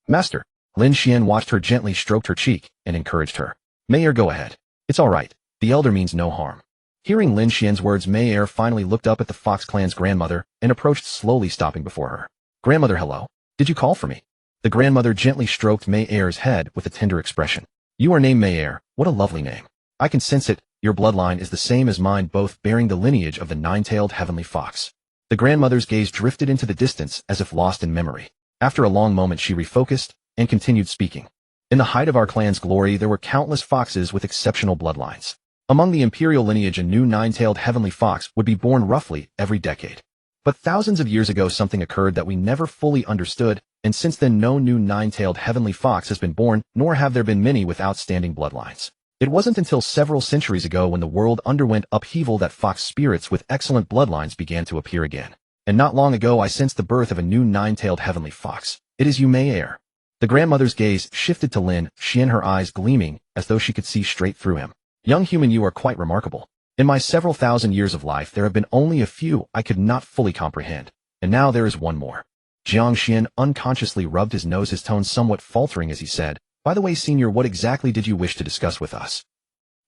"Master." Lin Xuan watched her, gently stroked her cheek, and encouraged her. "Mei Er, go ahead. It's all right. The elder means no harm." Hearing Lin Xuan's words, Mei Er finally looked up at the Fox clan's grandmother and approached, slowly stopping before her. "Grandmother, hello. Did you call for me?" The grandmother gently stroked Mei Er's head with a tender expression. "You are named Mei Er. What a lovely name. I can sense it. Your bloodline is the same as mine, both bearing the lineage of the 9-tailed heavenly fox." The grandmother's gaze drifted into the distance as if lost in memory. After a long moment, she refocused and continued speaking. "In the height of our clan's glory, there were countless foxes with exceptional bloodlines. Among the imperial lineage, a new 9-tailed heavenly fox would be born roughly every decade. But thousands of years ago, something occurred that we never fully understood, and since then no new 9-tailed heavenly fox has been born, nor have there been many with outstanding bloodlines. It wasn't until several centuries ago, when the world underwent upheaval, that fox spirits with excellent bloodlines began to appear again. And not long ago, I sensed the birth of a new 9-tailed heavenly fox. It is you, Mei Er." The grandmother's gaze shifted to Lin Xuan, her eyes gleaming as though she could see straight through him. "Young human, you are quite remarkable. In my several thousand years of life, there have been only a few I could not fully comprehend. And now there is one more." Jiang Xian unconsciously rubbed his nose, his tone somewhat faltering as he said, "By the way, senior, what exactly did you wish to discuss with us?"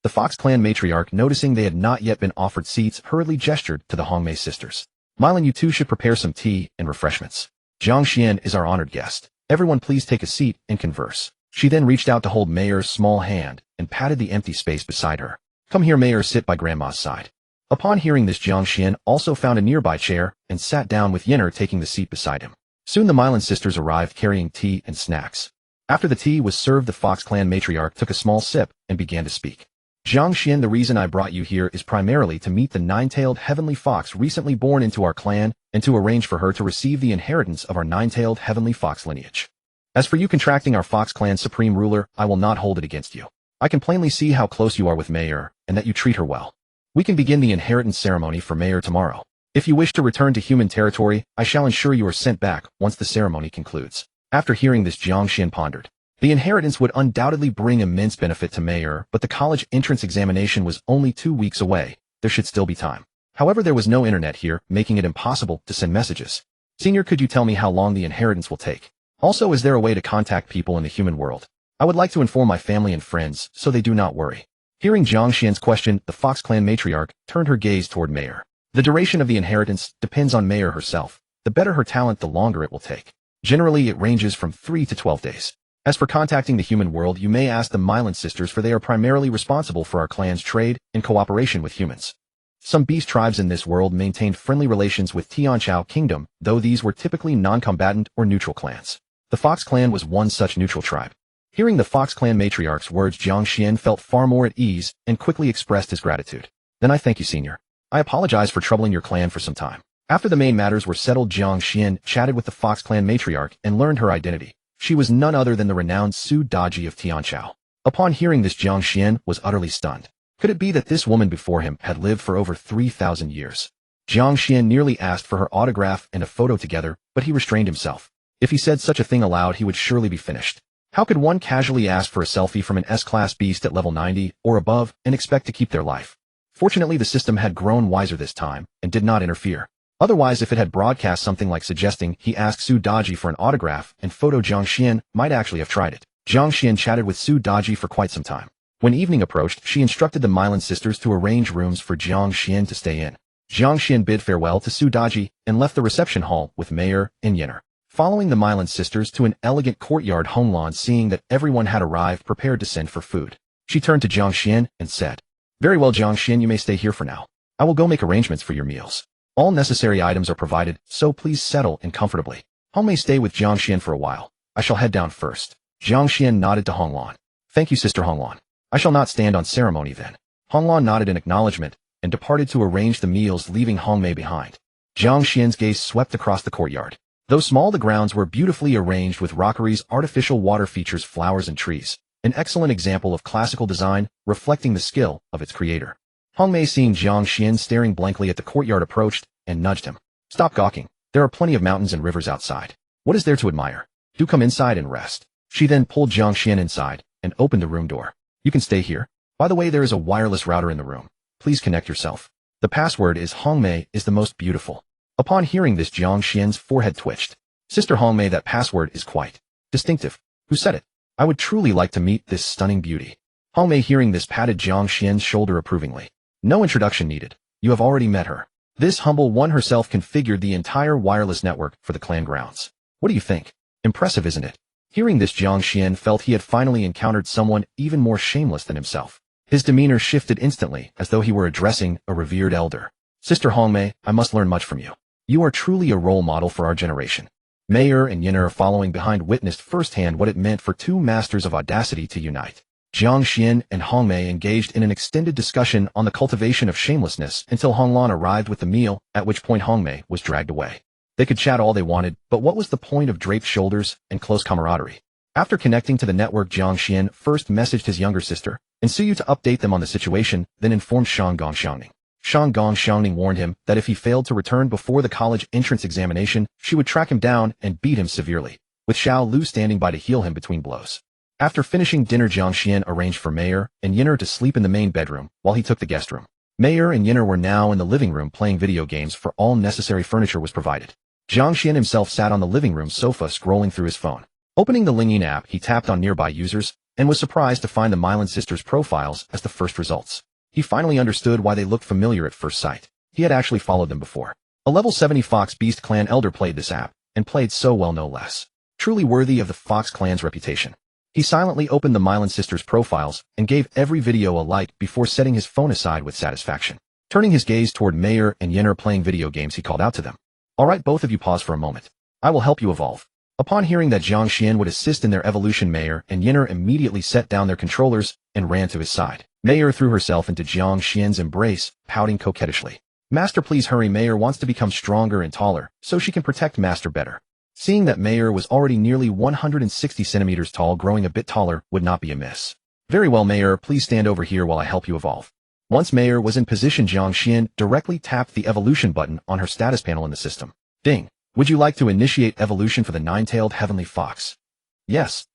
The Fox clan matriarch, noticing they had not yet been offered seats, hurriedly gestured to the Hong Mei sisters. "Mylan, you two should prepare some tea and refreshments. Jiang Xian is our honored guest. Everyone please take a seat and converse." She then reached out to hold Mei Er's small hand and patted the empty space beside her. "Come here, Mei Er, sit by Grandma's side." Upon hearing this, Jiang Xian also found a nearby chair and sat down, with Yin Er taking the seat beside him. Soon the Mylan sisters arrived, carrying tea and snacks. After the tea was served, the Fox clan matriarch took a small sip and began to speak. "Jiang Xian, the reason I brought you here is primarily to meet the 9-tailed heavenly fox recently born into our clan, and to arrange for her to receive the inheritance of our 9-tailed heavenly fox lineage. As for you contracting our Fox clan's supreme ruler, I will not hold it against you. I can plainly see how close you are with Mei Er, and that you treat her well. We can begin the inheritance ceremony for Mei Er tomorrow. If you wish to return to human territory, I shall ensure you are sent back once the ceremony concludes." After hearing this, Jiang Xian pondered. The inheritance would undoubtedly bring immense benefit to Mei Er, but the college entrance examination was only 2 weeks away. There should still be time. However, there was no internet here, making it impossible to send messages. "Senior, could you tell me how long the inheritance will take? Also, is there a way to contact people in the human world? I would like to inform my family and friends, so they do not worry." Hearing Jiang Xian's question, the Fox clan matriarch turned her gaze toward Mei Er. "The duration of the inheritance depends on Mei Er herself. The better her talent, the longer it will take. Generally, it ranges from 3 to 12 days. As for contacting the human world, you may ask the Mylan sisters, for they are primarily responsible for our clan's trade and cooperation with humans. Some beast tribes in this world maintained friendly relations with Tianchao Kingdom, though these were typically non-combatant or neutral clans. The Fox clan was one such neutral tribe." Hearing the Fox clan matriarch's words, Jiang Xian felt far more at ease and quickly expressed his gratitude. "Then I thank you, senior. I apologize for troubling your clan for some time." After the main matters were settled, Jiang Xian chatted with the Fox clan matriarch and learned her identity. She was none other than the renowned Su Daji of Tianqiao. Upon hearing this, Jiang Xian was utterly stunned. Could it be that this woman before him had lived for over 3,000 years? Jiang Xian nearly asked for her autograph and a photo together, but he restrained himself. If he said such a thing aloud, he would surely be finished. How could one casually ask for a selfie from an S-class beast at level 90 or above and expect to keep their life? Fortunately, the system had grown wiser this time and did not interfere. Otherwise, if it had broadcast something like suggesting he asked Su Daji for an autograph and photo, Jiang Xian might actually have tried it. Jiang Xian chatted with Su Daji for quite some time. When evening approached, she instructed the Mylan sisters to arrange rooms for Jiang Xian to stay in. Jiang Xian bid farewell to Su Daji and left the reception hall with Mayor and Yinner, following the Mylan sisters to an elegant courtyard home lawn. Seeing that everyone had arrived prepared to send for food, she turned to Jiang Xian and said, "Very well, Jiang Xian, you may stay here for now. I will go make arrangements for your meals. All necessary items are provided, so please settle in comfortably. Hong may stay with Jiang Xian for a while. I shall head down first." Jiang Xian nodded to Honglan. "Thank you, Sister Honglan. I shall not stand on ceremony then." Honglan nodded in acknowledgement and departed to arrange the meals, leaving Hongmei behind. Jiang Xian's gaze swept across the courtyard. Though small, the grounds were beautifully arranged with rockeries, artificial water features, flowers, and trees. An excellent example of classical design, reflecting the skill of its creator. Hongmei, seeing Jiang Xian staring blankly at the courtyard, approached and nudged him. "Stop gawking. There are plenty of mountains and rivers outside. What is there to admire? Do come inside and rest." She then pulled Jiang Xian inside and opened the room door. "You can stay here. By the way, there is a wireless router in the room. Please connect yourself. The password is Hongmei is the most beautiful." Upon hearing this, Jiang Xian's forehead twitched. "Sister Hongmei, that password is quite distinctive. Who said it? I would truly like to meet this stunning beauty." Hongmei, hearing this, patted Jiang Xian's shoulder approvingly. "No introduction needed. You have already met her. This humble one herself configured the entire wireless network for the clan grounds. What do you think? Impressive, isn't it?" Hearing this, Jiang Xian felt he had finally encountered someone even more shameless than himself. His demeanor shifted instantly, as though he were addressing a revered elder. "Sister Hongmei, I must learn much from you. You are truly a role model for our generation." Mayor and Yinner, following behind, witnessed firsthand what it meant for two masters of audacity to unite. Jiang Xian and Hongmei engaged in an extended discussion on the cultivation of shamelessness until Honglan arrived with the meal, at which point Hongmei was dragged away. They could chat all they wanted, but what was the point of draped shoulders and close camaraderie? After connecting to the network, Jiang Xian first messaged his younger sister and Suyu to update them on the situation, then informed Shanggong Xiangning. Shanggong Xiangning warned him that if he failed to return before the college entrance examination, she would track him down and beat him severely, with Xiao Lu standing by to heal him between blows. After finishing dinner, Jiang Xian arranged for Mayor and Yinner to sleep in the main bedroom while he took the guest room. Mayor and Yinner were now in the living room playing video games, for all necessary furniture was provided. Jiang Xian himself sat on the living room sofa scrolling through his phone. Opening the Lingyin app, he tapped on nearby users and was surprised to find the Mylan sisters' profiles as the first results. He finally understood why they looked familiar at first sight. He had actually followed them before. A level 70 Fox Beast clan elder played this app, and played so well, no less. Truly worthy of the Fox clan's reputation. He silently opened the Mylan sisters' profiles and gave every video a like before setting his phone aside with satisfaction. Turning his gaze toward Mayor and Yinner playing video games, he called out to them. "All right, both of you, pause for a moment. I will help you evolve." Upon hearing that Jiang Xian would assist in their evolution, Mayor and Yinner immediately set down their controllers and ran to his side. Mayor threw herself into Jiang Xian's embrace, pouting coquettishly. "Master, please hurry. Mayor wants to become stronger and taller, so she can protect Master better." Seeing that Mayor was already nearly 160 centimeters tall, growing a bit taller would not be amiss. "Very well, Mayor, please stand over here while I help you evolve." Once Mayor was in position, Jiang Xian directly tapped the evolution button on her status panel in the system. Ding. "Would you like to initiate evolution for the nine-tailed heavenly fox?" "Yes."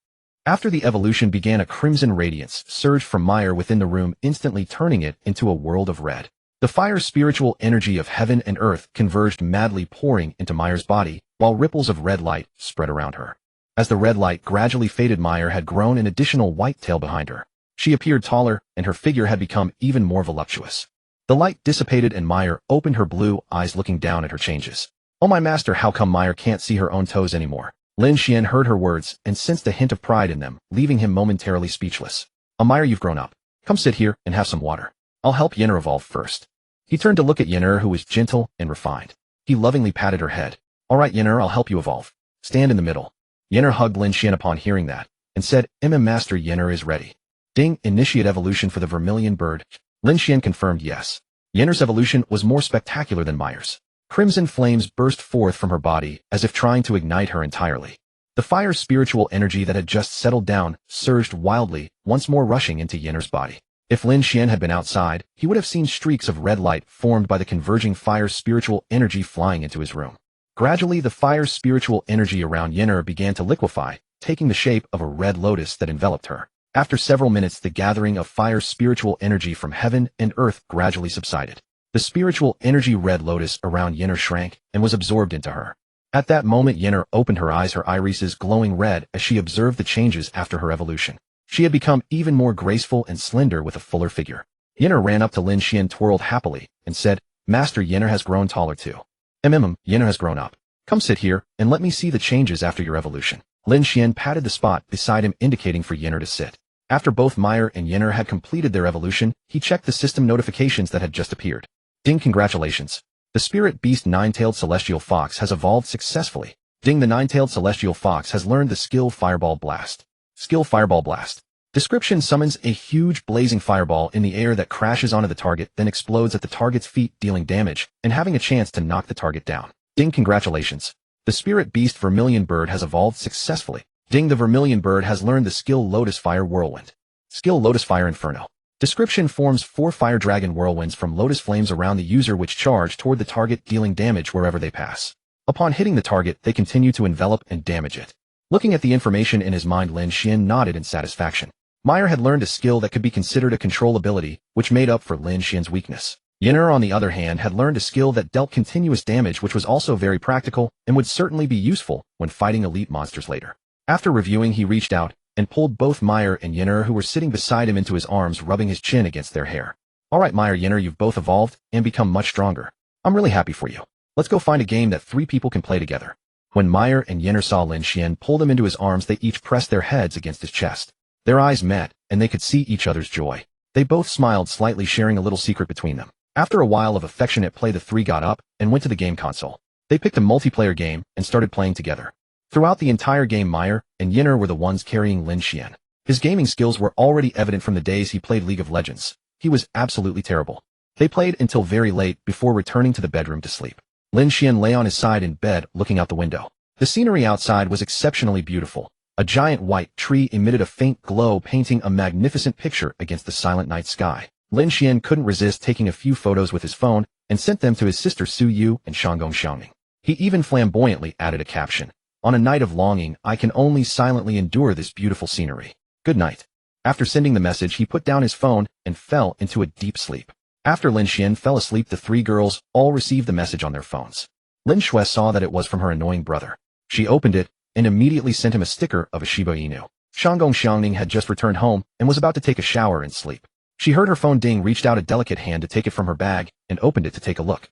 After the evolution began, a crimson radiance surged from Meyer within the room, instantly turning it into a world of red. The fire spiritual energy of heaven and earth converged, madly pouring into Meyer's body, while ripples of red light spread around her. As the red light gradually faded, Meyer had grown an additional white tail behind her. She appeared taller, and her figure had become even more voluptuous. The light dissipated and Meyer opened her blue eyes, looking down at her changes. "Oh my master, how come Meyer can't see her own toes anymore?" Lin Xuan heard her words and sensed a hint of pride in them, leaving him momentarily speechless. Meyer, you've grown up. Come sit here and have some water. I'll help Yinner evolve first." He turned to look at Yinner, who was gentle and refined. He lovingly patted her head. "All right, Yinner, I'll help you evolve. Stand in the middle." Yinner hugged Lin Xuan upon hearing that, and said, Master, Yinner is ready." Ding, initiate evolution for the vermilion bird." Lin Xuan confirmed yes. Yinner's evolution was more spectacular than Meyer's. Crimson flames burst forth from her body, as if trying to ignite her entirely. The fire's spiritual energy that had just settled down surged wildly, once more rushing into Yinner's body. If Lin Xuan had been outside, he would have seen streaks of red light formed by the converging fire's spiritual energy flying into his room. Gradually, the fire's spiritual energy around Yinner began to liquefy, taking the shape of a red lotus that enveloped her. After several minutes, the gathering of fire's spiritual energy from heaven and earth gradually subsided. The spiritual energy red lotus around Yinner shrank and was absorbed into her. At that moment, Yinner opened her eyes, her irises glowing red as she observed the changes after her evolution. She had become even more graceful and slender with a fuller figure. Yinner ran up to Lin Xuan, twirled happily, and said, "Master, Yinner has grown taller too." Yinner has grown up. Come sit here, and let me see the changes after your evolution." Lin Xuan patted the spot beside him, indicating for Yinner to sit. After both Meyer and Yinner had completed their evolution, he checked the system notifications that had just appeared. Ding, congratulations. The spirit beast nine-tailed celestial fox has evolved successfully. Ding, the nine-tailed celestial fox has learned the skill Fireball Blast. Skill Fireball Blast. Description: summons a huge blazing fireball in the air that crashes onto the target, then explodes at the target's feet, dealing damage and having a chance to knock the target down. Ding, congratulations. The spirit beast Vermilion Bird has evolved successfully. Ding, the Vermilion Bird has learned the skill Lotus Fire Whirlwind. Skill Lotus Fire Inferno. Description: forms 4 fire dragon whirlwinds from lotus flames around the user which charge toward the target, dealing damage wherever they pass. Upon hitting the target, they continue to envelop and damage it. Looking at the information in his mind, Lin Xuan nodded in satisfaction. Meyer had learned a skill that could be considered a control ability, which made up for Lin Xuan's weakness. Yinner, on the other hand, had learned a skill that dealt continuous damage, which was also very practical and would certainly be useful when fighting elite monsters later. After reviewing, he reached out and pulled both Meyer and Yinner, who were sitting beside him, into his arms, rubbing his chin against their hair. "Alright, Meyer, Yinner, you've both evolved and become much stronger. I'm really happy for you. Let's go find a game that 3 people can play together." When Meyer and Yinner saw Lin Xuan pull them into his arms, they each pressed their heads against his chest. Their eyes met, and they could see each other's joy. They both smiled slightly, sharing a little secret between them. After a while of affectionate play, the 3 got up and went to the game console. They picked a multiplayer game and started playing together. Throughout the entire game, Meyer and Yinner were the ones carrying Lin Xuan. His gaming skills were already evident from the days he played League of Legends. He was absolutely terrible. They played until very late before returning to the bedroom to sleep. Lin Xuan lay on his side in bed, looking out the window. The scenery outside was exceptionally beautiful. A giant white tree emitted a faint glow, painting a magnificent picture against the silent night sky. Lin Xuan couldn't resist taking a few photos with his phone and sent them to his sister Su Yu and Shanggong Xiaoning. He even flamboyantly added a caption: "On a night of longing, I can only silently endure this beautiful scenery. Good night." After sending the message, he put down his phone and fell into a deep sleep. After Lin Xuan fell asleep, the 3 girls all received the message on their phones. Lin Xuan saw that it was from her annoying brother. She opened it and immediately sent him a sticker of a Shiba Inu. Shanggong Xiaoning had just returned home and was about to take a shower and sleep. She heard her phone ding, reached out a delicate hand to take it from her bag, and opened it to take a look.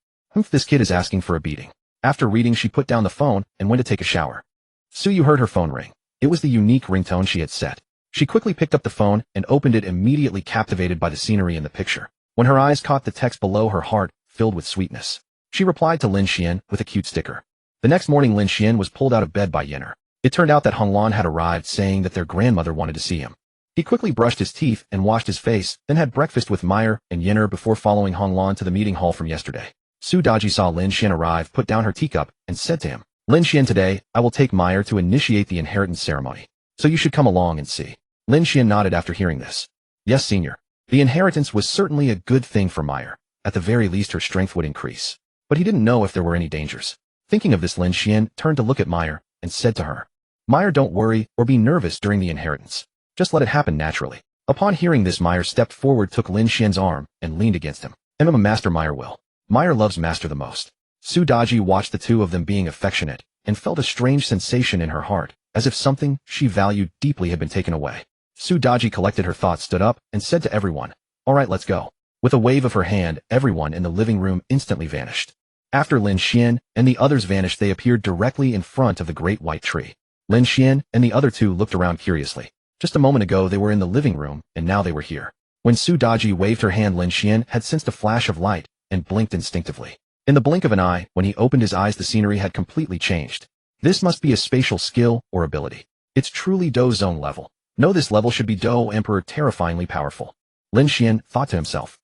This kid is asking for a beating. After reading, she put down the phone and went to take a shower. Su Yu heard her phone ring. It was the unique ringtone she had set. She quickly picked up the phone and opened it, immediately captivated by the scenery in the picture. When her eyes caught the text below, her heart filled with sweetness. She replied to Lin Xuan with a cute sticker. The next morning, Lin Xuan was pulled out of bed by Yinner. It turned out that Honglan had arrived, saying that their grandmother wanted to see him. He quickly brushed his teeth and washed his face, then had breakfast with Meyer and Yinner before following Honglan to the meeting hall from yesterday. Su Daji saw Lin Xuan arrive, put down her teacup, and said to him, "Lin Xuan, today, I will take Meyer to initiate the inheritance ceremony. So you should come along and see." Lin Xuan nodded after hearing this. "Yes, senior." The inheritance was certainly a good thing for Meyer. At the very least, her strength would increase. But he didn't know if there were any dangers. Thinking of this, Lin Xuan turned to look at Meyer and said to her, "Meyer, don't worry or be nervous during the inheritance. Just let it happen naturally." Upon hearing this, Meyer stepped forward, took Lin Xuan's arm, and leaned against him. Master Meyer will. Meyer loves Master the most." Su Daji watched the 2 of them being affectionate and felt a strange sensation in her heart, as if something she valued deeply had been taken away. Su Daji collected her thoughts, stood up, and said to everyone, "Alright, let's go." With a wave of her hand, everyone in the living room instantly vanished. After Lin Xuan and the others vanished, they appeared directly in front of the great white tree. Lin Xuan and the other 2 looked around curiously. Just a moment ago, they were in the living room, and now they were here. When Su Daji waved her hand, Lin Xuan had sensed a flash of light and blinked instinctively. In the blink of an eye, when he opened his eyes, the scenery had completely changed. This must be a spatial skill or ability. It's truly Do Zone level. No, this level should be Do Emperor, terrifyingly powerful. Lin Xuan thought to himself.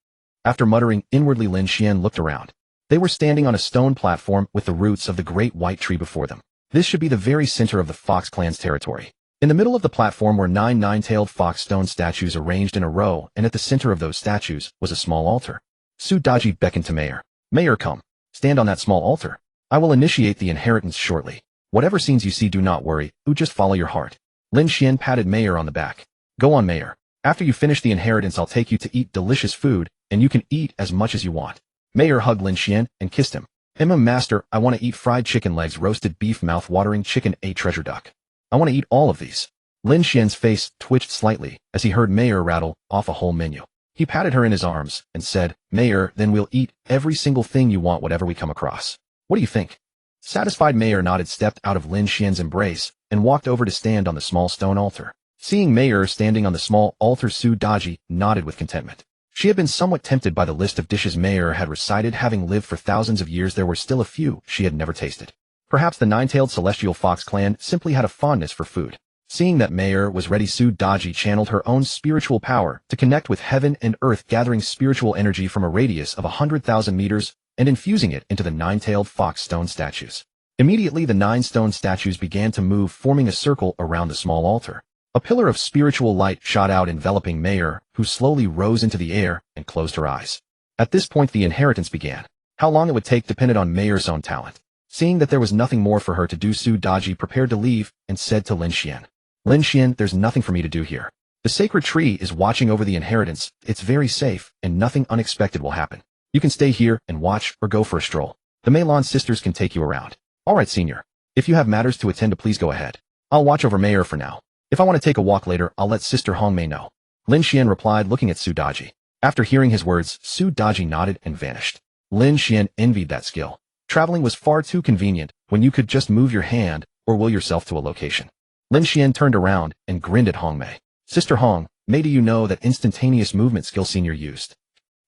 After muttering inwardly, Lin Xuan looked around. They were standing on a stone platform with the roots of the great white tree before them. This should be the very center of the Fox clan's territory. In the middle of the platform were 9 nine-tailed fox stone statues arranged in a row, and at the center of those statues was a small altar. Su Daji beckoned to Mayor. Mayor, come. Stand on that small altar. I will initiate the inheritance shortly. Whatever scenes you see, do not worry, just follow your heart. Lin Xuan patted Mayor on the back. Go on, Mayor. After you finish the inheritance, I'll take you to eat delicious food, and you can eat as much as you want. Mayor hugged Lin Xuan and kissed him. Master, I want to eat fried chicken legs, roasted beef, mouth-watering chicken, a treasure duck. I want to eat all of these. Lin Xian's face twitched slightly as he heard Mayor rattle off a whole menu. He patted her in his arms and said, Mayor, then we'll eat every single thing you want, whatever we come across. What do you think? Satisfied, Mayor nodded, stepped out of Lin Xian's embrace, and walked over to stand on the small stone altar. Seeing Mayor standing on the small altar, Su Daji nodded with contentment. She had been somewhat tempted by the list of dishes Mayor had recited. Having lived for thousands of years, there were still a few she had never tasted. Perhaps the nine-tailed celestial fox clan simply had a fondness for food. Seeing that Mayor was ready, Su Daji channeled her own spiritual power to connect with heaven and earth, gathering spiritual energy from a radius of 100,000 meters and infusing it into the nine-tailed fox stone statues. Immediately, the 9 stone statues began to move, forming a circle around the small altar. A pillar of spiritual light shot out, enveloping Mayor, who slowly rose into the air and closed her eyes. At this point, the inheritance began. How long it would take depended on Mayor's own talent. Seeing that there was nothing more for her to do, Su Daji prepared to leave and said to Lin Xuan, Lin Xuan, there's nothing for me to do here. The sacred tree is watching over the inheritance. It's very safe, and nothing unexpected will happen. You can stay here and watch or go for a stroll. The Meilon sisters can take you around. All right, senior. If you have matters to attend to, please go ahead. I'll watch over Mayor for now. If I want to take a walk later, I'll let Sister Hongmei know. Lin Xuan replied, looking at Su Daji. After hearing his words, Su Daji nodded and vanished. Lin Xuan envied that skill. Traveling was far too convenient when you could just move your hand or will yourself to a location. Lin Xuan turned around and grinned at Hongmei. Sister Hongmei, do you know that instantaneous movement skill senior used?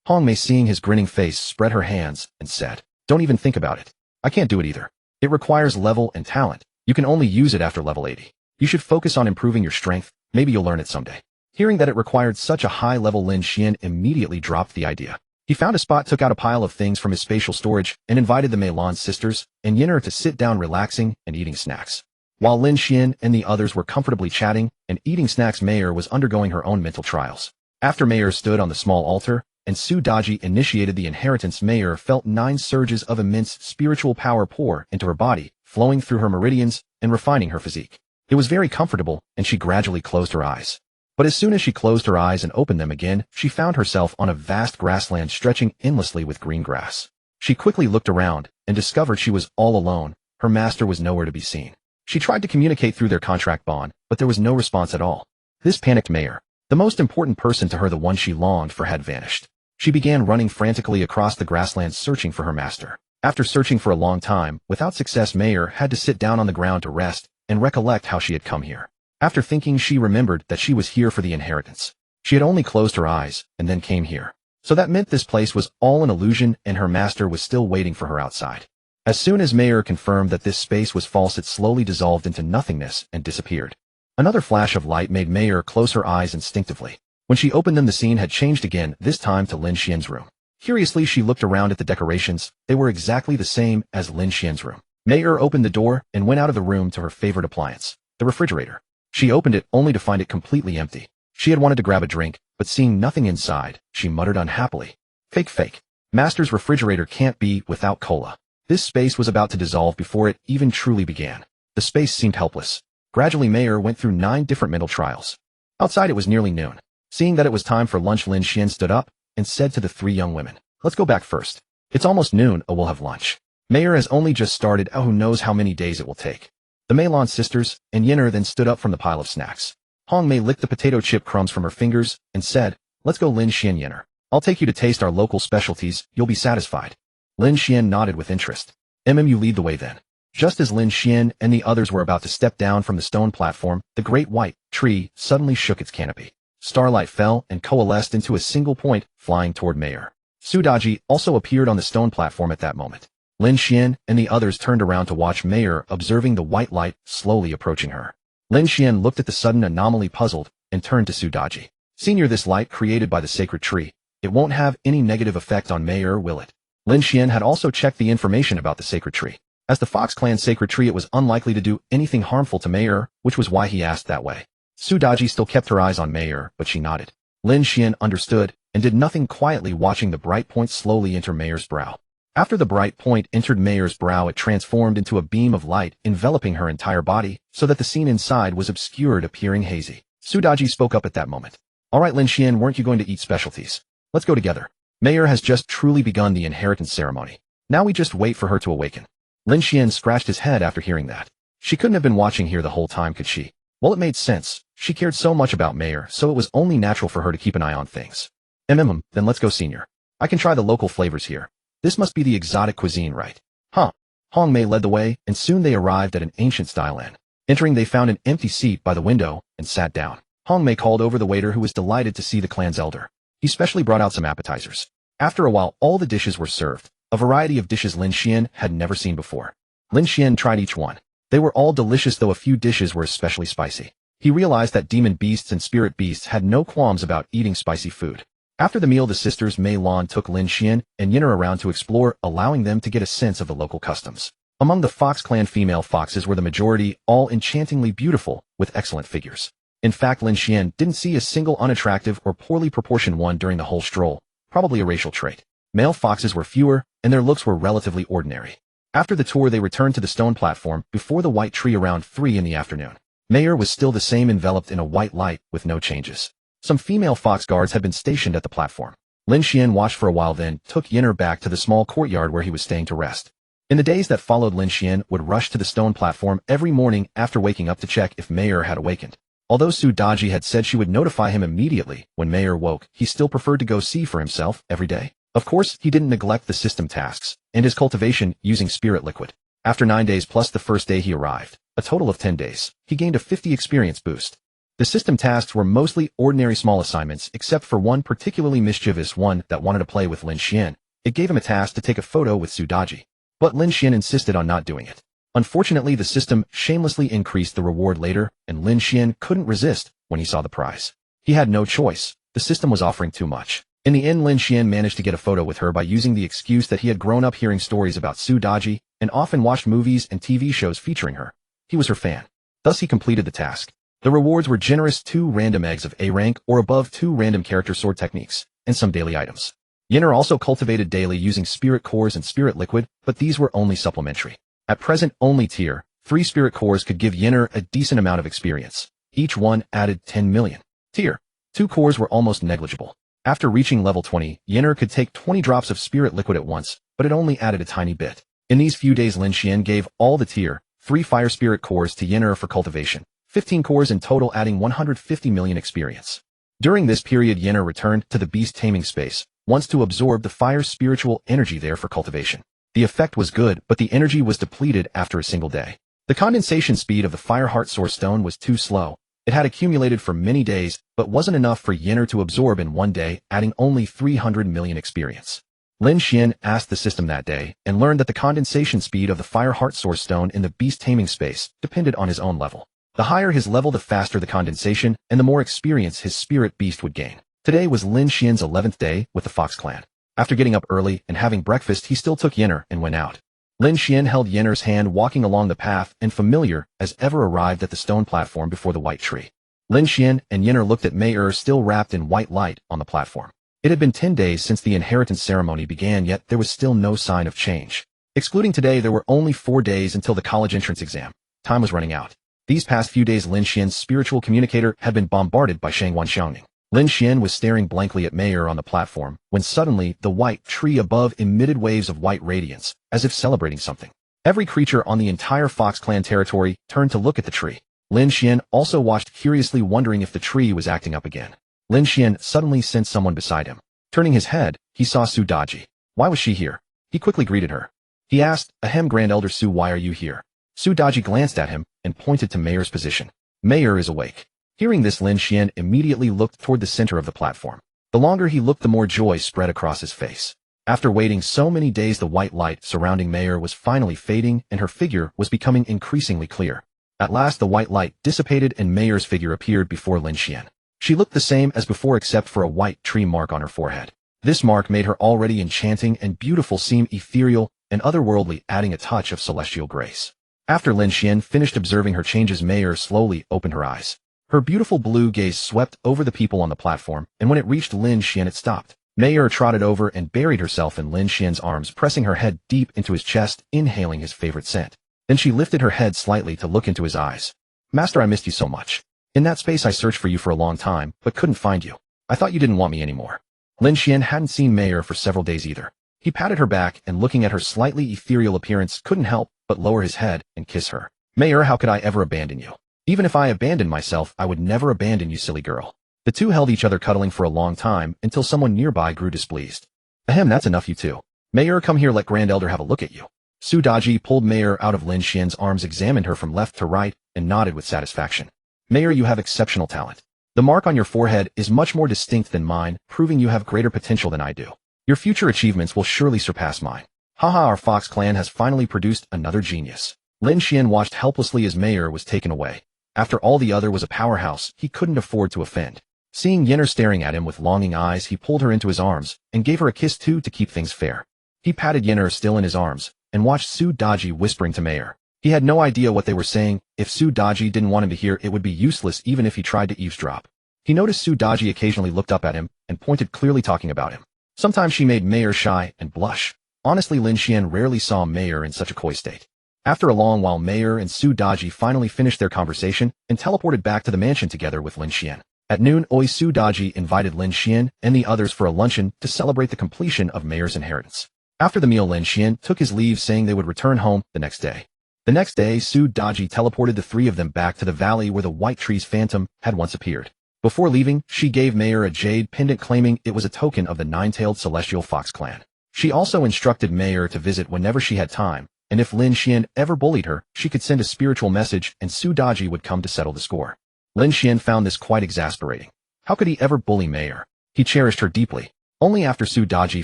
Hongmei, seeing his grinning face, spread her hands and said, Don't even think about it. I can't do it either. It requires level and talent. You can only use it after level 80. You should focus on improving your strength. Maybe you'll learn it someday. Hearing that it required such a high level, Lin Xuan immediately dropped the idea. He found a spot, took out a pile of things from his spatial storage, and invited the Meilon sisters and Yinner to sit down, relaxing and eating snacks. While Lin Xuan and the others were comfortably chatting and eating snacks, Mayor was undergoing her own mental trials. After Mayor stood on the small altar and Su Daji initiated the inheritance, Mayor felt 9 surges of immense spiritual power pour into her body, flowing through her meridians and refining her physique. It was very comfortable, and she gradually closed her eyes. But as soon as she closed her eyes and opened them again, she found herself on a vast grassland stretching endlessly with green grass. She quickly looked around and discovered she was all alone. Her master was nowhere to be seen. She tried to communicate through their contract bond, but there was no response at all. This panicked Mayor. The most important person to her, the one she longed for, had vanished. She began running frantically across the grasslands, searching for her master. After searching for a long time, without success, Mayor had to sit down on the ground to rest and recollect how she had come here. After thinking, she remembered that she was here for the inheritance. She had only closed her eyes and then came here. So that meant this place was all an illusion and her master was still waiting for her outside. As soon as Mayor confirmed that this space was false, it slowly dissolved into nothingness and disappeared. Another flash of light made Mayor close her eyes instinctively. When she opened them, the scene had changed again, this time to Lin Xuan's room. Curiously, she looked around at the decorations. They were exactly the same as Lin Xuan's room. Mayor opened the door and went out of the room to her favorite appliance, the refrigerator. She opened it only to find it completely empty. She had wanted to grab a drink, but seeing nothing inside, she muttered unhappily. Fake. Master's refrigerator can't be without cola. This space was about to dissolve before it even truly began. The space seemed helpless. Gradually, Mayor went through 9 different mental trials. Outside, it was nearly noon. Seeing that it was time for lunch, Lin Xuan stood up and said to the 3 young women, Let's go back first. It's almost noon, we'll have lunch. Mayor has only just started, who knows how many days it will take. The Meilon sisters and Yinner then stood up from the pile of snacks. Hongmei licked the potato chip crumbs from her fingers and said, Let's go, Lin Xuan. Yinner, I'll take you to taste our local specialties, you'll be satisfied. Lin Xuan nodded with interest. You lead the way then. Just as Lin Xuan and the others were about to step down from the stone platform, the great white tree suddenly shook its canopy. Starlight fell and coalesced into a single point, flying toward Mayor. Su Daji also appeared on the stone platform at that moment. Lin Xuan and the others turned around to watch Mayor, observing the white light slowly approaching her. Lin Xuan looked at the sudden anomaly, puzzled, and turned to Su Daji. Senior, this light created by the sacred tree, it won't have any negative effect on Mayor, will it? Lin Xuan had also checked the information about the sacred tree. As the Fox clan's sacred tree, it was unlikely to do anything harmful to Mei, which was why he asked that way. Su Daji still kept her eyes on Mei, but she nodded. Lin Xuan understood and did nothing, quietly watching the bright point slowly enter Mei's brow. After the bright point entered Mei's brow, it transformed into a beam of light, enveloping her entire body, so that the scene inside was obscured, appearing hazy. Su Daji spoke up at that moment. All right, Lin Xuan, weren't you going to eat specialties? Let's go together. Mei has just truly begun the inheritance ceremony. Now we just wait for her to awaken. Lin Xuan scratched his head after hearing that. She couldn't have been watching here the whole time, could she? Well, it made sense. She cared so much about Mei, so it was only natural for her to keep an eye on things. Then let's go, senior. I can try the local flavors here. This must be the exotic cuisine, right? Huh. Hong Mei led the way, and soon they arrived at an ancient-style inn. Entering, they found an empty seat by the window and sat down. Hong Mei called over the waiter, who was delighted to see the clan's elder. He specially brought out some appetizers. After a while, all the dishes were served, a variety of dishes Lin Xuan had never seen before. Lin Xuan tried each one. They were all delicious, though a few dishes were especially spicy. He realized that demon beasts and spirit beasts had no qualms about eating spicy food. After the meal, the sisters Mei Lan took Lin Xuan and Yinner around to explore, allowing them to get a sense of the local customs. Among the Fox clan, female foxes were the majority, all enchantingly beautiful, with excellent figures. In fact, Lin Xuan didn't see a single unattractive or poorly proportioned one during the whole stroll, probably a racial trait. Male foxes were fewer, and their looks were relatively ordinary. After the tour, they returned to the stone platform before the white tree around 3 in the afternoon. Mei was still the same, enveloped in a white light, with no changes. Some female fox guards had been stationed at the platform. Lin Xuan watched for a while, then took Yinner back to the small courtyard where he was staying to rest. In the days that followed, Lin Xuan would rush to the stone platform every morning after waking up to check if Mei had awakened. Although Su Daji had said she would notify him immediately when Mei woke, he still preferred to go see for himself every day. Of course, he didn't neglect the system tasks and his cultivation using spirit liquid. After 9 days plus the first day he arrived, a total of 10 days, he gained a 50 experience boost. The system tasks were mostly ordinary small assignments, except for one particularly mischievous one that wanted to play with Lin Xuan. It gave him a task to take a photo with Su Daji. But Lin Xuan insisted on not doing it. Unfortunately, the system shamelessly increased the reward later, and Lin Xuan couldn't resist when he saw the prize. He had no choice. The system was offering too much. In the end, Lin Xuan managed to get a photo with her by using the excuse that he had grown up hearing stories about Su Daji and often watched movies and TV shows featuring her. He was her fan. Thus, he completed the task. The rewards were generous: 2 random eggs of A rank or above, 2 random character sword techniques, and some daily items. Yinner also cultivated daily using spirit cores and spirit liquid, but these were only supplementary. At present, only tier 3 spirit cores could give Yinner a decent amount of experience. Each one added 10 million. Tier 2 cores were almost negligible. After reaching level 20, Yinner could take 20 drops of spirit liquid at once, but it only added a tiny bit. In these few days, Lin Xuan gave all the tier 3 fire spirit cores to Yinner for cultivation. 15 cores in total, adding 150 million experience. During this period, Yinner returned to the Beast-Taming space, once to absorb the fire spiritual energy there for cultivation. The effect was good, but the energy was depleted after a single day. The condensation speed of the Fire Heart Source Stone was too slow. It had accumulated for many days, but wasn't enough for Yinner to absorb in one day, adding only 300 million experience. Lin Xuan asked the system that day, and learned that the condensation speed of the Fire Heart Source Stone in the Beast-Taming space depended on his own level. The higher his level, the faster the condensation, and the more experience his spirit beast would gain. Today was Lin Xuan's 11th day with the Fox clan. After getting up early and having breakfast, he still took Yinner and went out. Lin Xuan held Yinner's hand walking along the path, and familiar as ever arrived at the stone platform before the white tree. Lin Xuan and Yinner looked at Mei still wrapped in white light on the platform. It had been 10 days since the inheritance ceremony began, yet there was still no sign of change. Excluding today, there were only 4 days until the college entrance exam. Time was running out. These past few days, Lin Xuan's spiritual communicator had been bombarded by Shangwan Xiangning. Lin Xuan was staring blankly at Mei on the platform, when suddenly the white tree above emitted waves of white radiance, as if celebrating something. Every creature on the entire Fox clan territory turned to look at the tree. Lin Xuan also watched curiously, wondering if the tree was acting up again. Lin Xuan suddenly sensed someone beside him. Turning his head, he saw Su Daji. Why was she here? He quickly greeted her. He asked, "Ahem, Grand Elder Su, why are you here?" Su Daji glanced at him and pointed to Mei's position. Mei is awake. Hearing this, Lin Xuan immediately looked toward the center of the platform. The longer he looked, the more joy spread across his face. After waiting so many days, the white light surrounding Mei was finally fading, and her figure was becoming increasingly clear. At last, the white light dissipated and Mei's figure appeared before Lin Xuan. She looked the same as before, except for a white tree mark on her forehead. This mark made her already enchanting and beautiful seem ethereal and otherworldly, adding a touch of celestial grace. After Lin Xuan finished observing her changes, Mayer slowly opened her eyes. Her beautiful blue gaze swept over the people on the platform, and when it reached Lin Xuan it stopped. Mayer trotted over and buried herself in Lin Xuan's arms, pressing her head deep into his chest, inhaling his favorite scent. Then she lifted her head slightly to look into his eyes. Master, I missed you so much. In that space I searched for you for a long time, but couldn't find you. I thought you didn't want me anymore. Lin Xuan hadn't seen Mayer for several days either. He patted her back and, looking at her slightly ethereal appearance, couldn't help but lower his head and kiss her. Mayer, how could I ever abandon you? Even if I abandoned myself, I would never abandon you, silly girl. The two held each other, cuddling for a long time, until someone nearby grew displeased. Ahem, that's enough, you two. Mayer, come here, let Grand Elder have a look at you. Su Daji pulled Mayer out of Lin Xuan's arms, examined her from left to right, and nodded with satisfaction. Mayer, you have exceptional talent. The mark on your forehead is much more distinct than mine, proving you have greater potential than I do. Your future achievements will surely surpass mine. Haha, our Fox clan has finally produced another genius. Lin Xuan watched helplessly as Mayer was taken away. After all, the other was a powerhouse he couldn't afford to offend. Seeing Yenner staring at him with longing eyes, he pulled her into his arms and gave her a kiss too to keep things fair. He patted Yenner still in his arms and watched Su Daji whispering to Mayer. He had no idea what they were saying. If Su Daji didn't want him to hear, it would be useless even if he tried to eavesdrop. He noticed Su Daji occasionally looked up at him and pointed, clearly talking about him. Sometimes she made Mayer shy and blush. Honestly, Lin Xuan rarely saw Mayer in such a coy state. After a long while, Mayer and Su Daji finally finished their conversation and teleported back to the mansion together with Lin Xuan. At noon, Su Daji invited Lin Xuan and the others for a luncheon to celebrate the completion of Mayer's inheritance. After the meal, Lin Xuan took his leave, saying they would return home the next day. The next day, Su Daji teleported the three of them back to the valley where the White Tree's phantom had once appeared. Before leaving, she gave Mayer a jade pendant, claiming it was a token of the nine-tailed celestial fox clan. She also instructed Mayer to visit whenever she had time, and if Lin Xuan ever bullied her, she could send a spiritual message and Su Daji would come to settle the score. Lin Xuan found this quite exasperating. How could he ever bully Mayer? He cherished her deeply. Only after Su Daji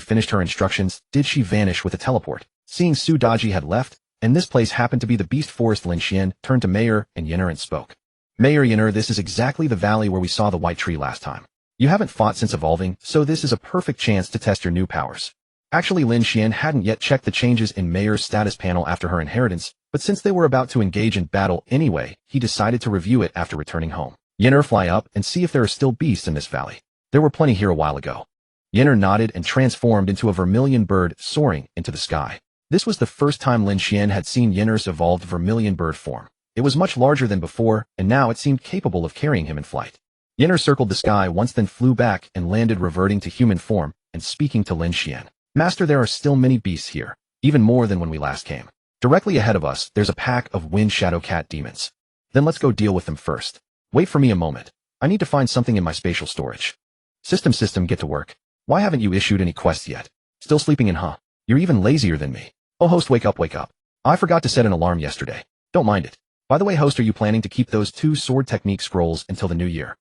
finished her instructions did she vanish with a teleport. Seeing Su Daji had left, and this place happened to be the Beast Forest, Lin Xuan turned to Mayer and Yenner and spoke. Mayer, Yenner, this is exactly the valley where we saw the White Tree last time. You haven't fought since evolving, so this is a perfect chance to test your new powers. Actually, Lin Xuan hadn't yet checked the changes in Mayer's status panel after her inheritance, but since they were about to engage in battle anyway, he decided to review it after returning home. Yenner, fly up and see if there are still beasts in this valley. There were plenty here a while ago. Yenner nodded and transformed into a vermilion bird, soaring into the sky. This was the first time Lin Xuan had seen Yenner's evolved vermilion bird form. It was much larger than before, and now it seemed capable of carrying him in flight. Yenner circled the sky once, then flew back and landed, reverting to human form and speaking to Lin Xuan. Master, there are still many beasts here, even more than when we last came. Directly ahead of us, there's a pack of wind shadow cat demons. Then let's go deal with them first. Wait for me a moment. I need to find something in my spatial storage. System, get to work. Why haven't you issued any quests yet? Still sleeping in, huh? You're even lazier than me. Oh, host, wake up. I forgot to set an alarm yesterday. Don't mind it. By the way, host, are you planning to keep those 2 sword technique scrolls until the new year?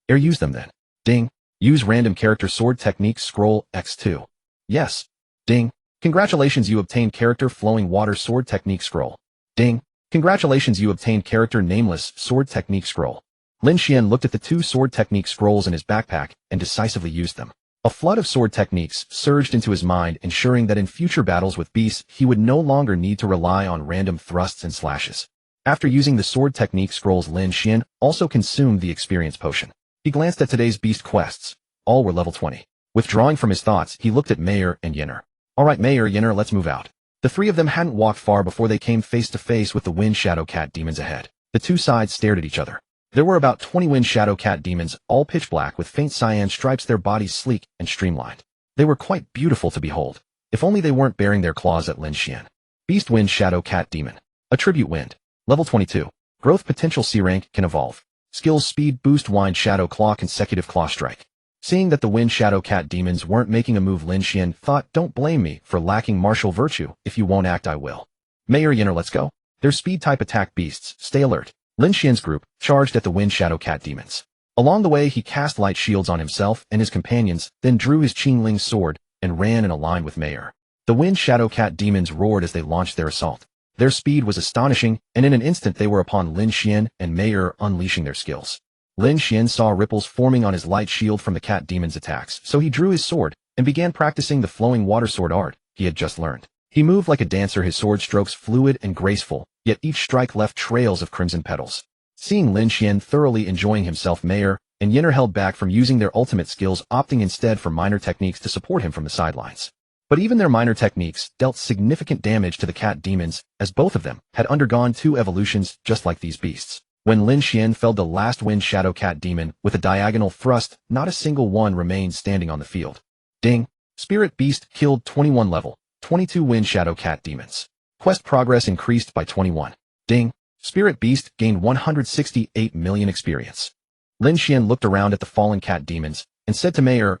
Use them then. Ding. Use random character sword technique scroll X2. Yes. Ding. Congratulations, you obtained character flowing water sword technique scroll. Ding. Congratulations, you obtained character nameless sword technique scroll. Lin Xuan looked at the 2 sword technique scrolls in his backpack and decisively used them. A flood of sword techniques surged into his mind, ensuring that in future battles with beasts, he would no longer need to rely on random thrusts and slashes. After using the sword technique scrolls, Lin Xuan also consumed the experience potion. He glanced at today's beast quests. All were level 20. Withdrawing from his thoughts, he looked at Mayer and Yenner. Alright, Mayer, Yenner, let's move out. The 3 of them hadn't walked far before they came face to face with the wind shadow cat demons ahead. The 2 sides stared at each other. There were about 20 wind shadow cat demons, all pitch black with faint cyan stripes, their bodies sleek and streamlined. They were quite beautiful to behold, if only they weren't baring their claws at Lin Xuan. Beast Wind Shadow Cat Demon. Attribute Wind. Level 22. Growth potential C rank, can evolve. Skills Speed Boost Wind Shadow Claw Consecutive Claw Strike. Seeing that the Wind Shadow Cat demons weren't making a move, Lin Xuan thought, don't blame me for lacking martial virtue. If you won't act, I will. Mayer, Yenner, let's go. They're speed type attack beasts. Stay alert. Lin Xuan's group charged at the Wind Shadow Cat demons. Along the way, he cast light shields on himself and his companions, then drew his Qingling sword and ran in a line with Mayer. The Wind Shadow Cat demons roared as they launched their assault. Their speed was astonishing, and in an instant they were upon Lin Xuan and Mayer, unleashing their skills. Lin Xuan saw ripples forming on his light shield from the cat demon's attacks, so he drew his sword and began practicing the flowing water sword art he had just learned. He moved like a dancer, his sword strokes fluid and graceful, yet each strike left trails of crimson petals. Seeing Lin Xuan thoroughly enjoying himself, Mayer and Yinner held back from using their ultimate skills, opting instead for minor techniques to support him from the sidelines. But even their minor techniques dealt significant damage to the cat demons, as both of them had undergone 2 evolutions just like these beasts. When Lin Xuan felled the last wind shadow cat demon with a diagonal thrust, not a single one remained standing on the field. Ding! Spirit Beast killed 21 level 22 wind shadow cat demons. Quest progress increased by 21. Ding! Spirit Beast gained 168 million experience. Lin Xuan looked around at the fallen cat demons and said to Mayer,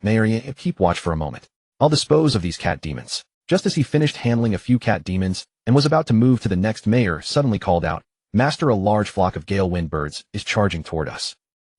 keep watch for a moment. I'll dispose of these cat demons. Just as he finished handling a few cat demons and was about to move to the next, Mayer suddenly called out, Master, a large flock of gale wind birds is charging toward us.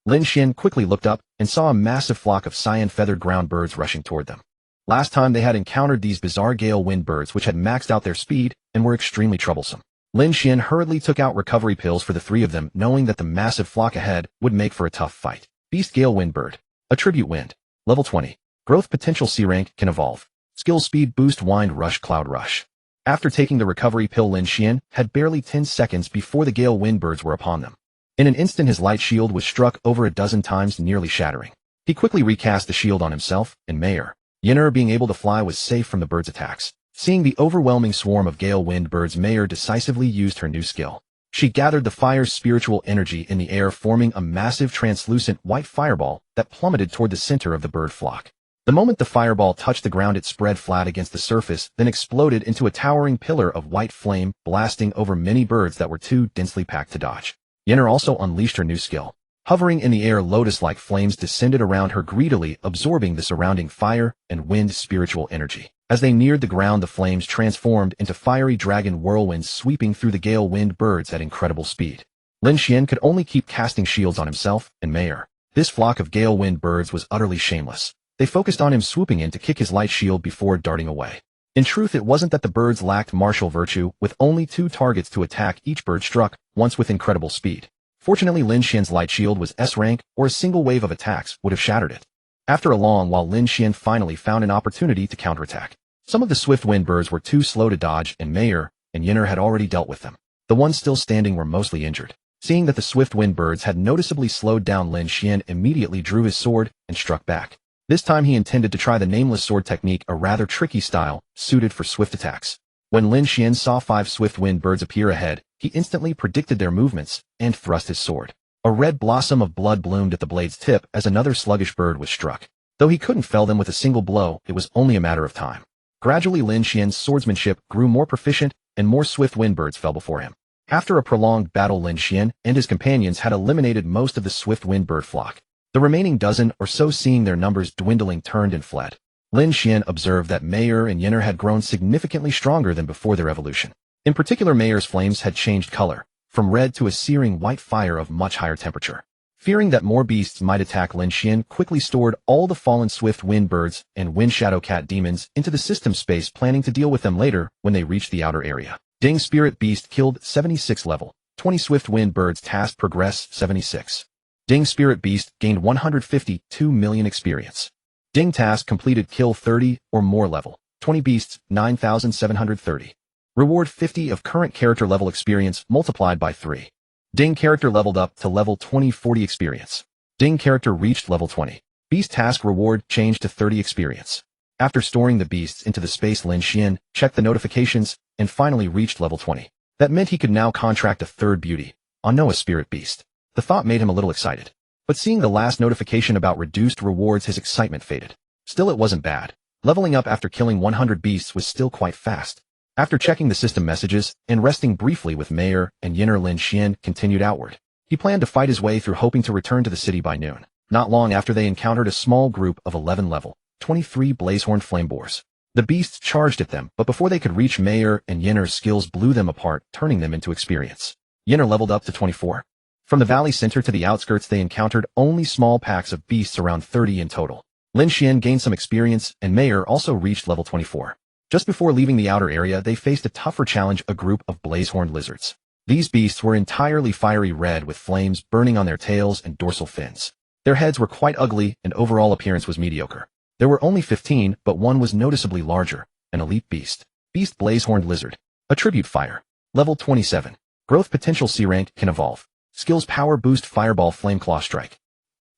Lin Xuan quickly looked up and saw a massive flock of cyan-feathered ground birds rushing toward them. Last time they had encountered these bizarre gale wind birds which had maxed out their speed and were extremely troublesome. Lin Xuan hurriedly took out recovery pills for the 3 of them, knowing that the massive flock ahead would make for a tough fight. Beast Gale Wind Bird. Attribute Wind. Level 20. Growth Potential C rank can evolve. Skill Speed Boost Wind Rush Cloud Rush. After taking the recovery pill, Lin Xuan had barely 10 seconds before the gale wind birds were upon them. In an instant his light shield was struck over a dozen times, nearly shattering. He quickly recast the shield on himself, and Mayer Yinner, being able to fly, was safe from the birds' attacks. Seeing the overwhelming swarm of gale wind birds, Mayer decisively used her new skill. She gathered the fire's spiritual energy in the air, forming a massive translucent white fireball that plummeted toward the center of the bird flock. The moment the fireball touched the ground, it spread flat against the surface, then exploded into a towering pillar of white flame, blasting over many birds that were too densely packed to dodge. Yinner also unleashed her new skill. Hovering in the air, lotus-like flames descended around her, greedily absorbing the surrounding fire and wind spiritual energy. As they neared the ground, the flames transformed into fiery dragon whirlwinds, sweeping through the gale wind birds at incredible speed. Lin Xuan could only keep casting shields on himself and Mayer. This flock of gale wind birds was utterly shameless. They focused on him, swooping in to kick his light shield before darting away. In truth, it wasn't that the birds lacked martial virtue. With only 2 targets to attack, each bird struck once with incredible speed. Fortunately, Lin Xuan's light shield was S rank, or a single wave of attacks would have shattered it. After a long while, Lin Xuan finally found an opportunity to counterattack. Some of the swift wind birds were too slow to dodge, and Mayer and Yinner had already dealt with them. The ones still standing were mostly injured. Seeing that the swift wind birds had noticeably slowed down, Lin Xuan immediately drew his sword and struck back. This time he intended to try the nameless sword technique, a rather tricky style suited for swift attacks. When Lin Xuan saw 5 swift wind birds appear ahead, he instantly predicted their movements and thrust his sword. A red blossom of blood bloomed at the blade's tip as another sluggish bird was struck. Though he couldn't fell them with a single blow, it was only a matter of time. Gradually, Lin Xuan's swordsmanship grew more proficient, and more swift wind birds fell before him. After a prolonged battle, Lin Xuan and his companions had eliminated most of the swift wind bird flock. The remaining dozen or so, seeing their numbers dwindling, turned and fled. Lin Xuan observed that Mayer and Yinner had grown significantly stronger than before their evolution. In particular, Mayer's flames had changed color, from red to a searing white fire of much higher temperature. Fearing that more beasts might attack, Lin Xuan quickly stored all the fallen swift wind birds and wind shadow cat demons into the system space, planning to deal with them later when they reached the outer area. Ding! Spirit Beast killed 76 level 20 swift wind birds. Task progress 76. Ding! Spirit Beast gained 152 million experience. Ding! Task completed. Kill 30 or more level 20 beasts, 9,730. Reward 50 of current character level experience multiplied by 3. Ding! Character leveled up to level 20, 40 experience. Ding! Character reached level 20. Beast task reward changed to 30 experience. After storing the beasts into the space, Lin Xuan checked the notifications and finally reached level 20. That meant he could now contract a third beauty, Anoa Spirit Beast. The thought made him a little excited. But seeing the last notification about reduced rewards, his excitement faded. Still, it wasn't bad. Leveling up after killing 100 beasts was still quite fast. After checking the system messages and resting briefly with Mayer and Yinner, Lin Xuan continued outward. He planned to fight his way through, hoping to return to the city by noon. Not long after, they encountered a small group of 11 level 23 blazehorn flameboars. The beasts charged at them, but before they could reach, Mayer and Yinner's skills blew them apart, turning them into experience. Yinner leveled up to 24. From the valley center to the outskirts, they encountered only small packs of beasts, around 30 in total. Lin Xuan gained some experience, and Mayer also reached level 24. Just before leaving the outer area, they faced a tougher challenge, a group of blazehorn lizards. These beasts were entirely fiery red, with flames burning on their tails and dorsal fins. Their heads were quite ugly, and overall appearance was mediocre. There were only 15, but one was noticeably larger, an elite beast. Beast Blazehorned Lizard. Attribute Fire. Level 27. Growth Potential C rank can evolve. Skills Power Boost Fireball Flame Claw Strike.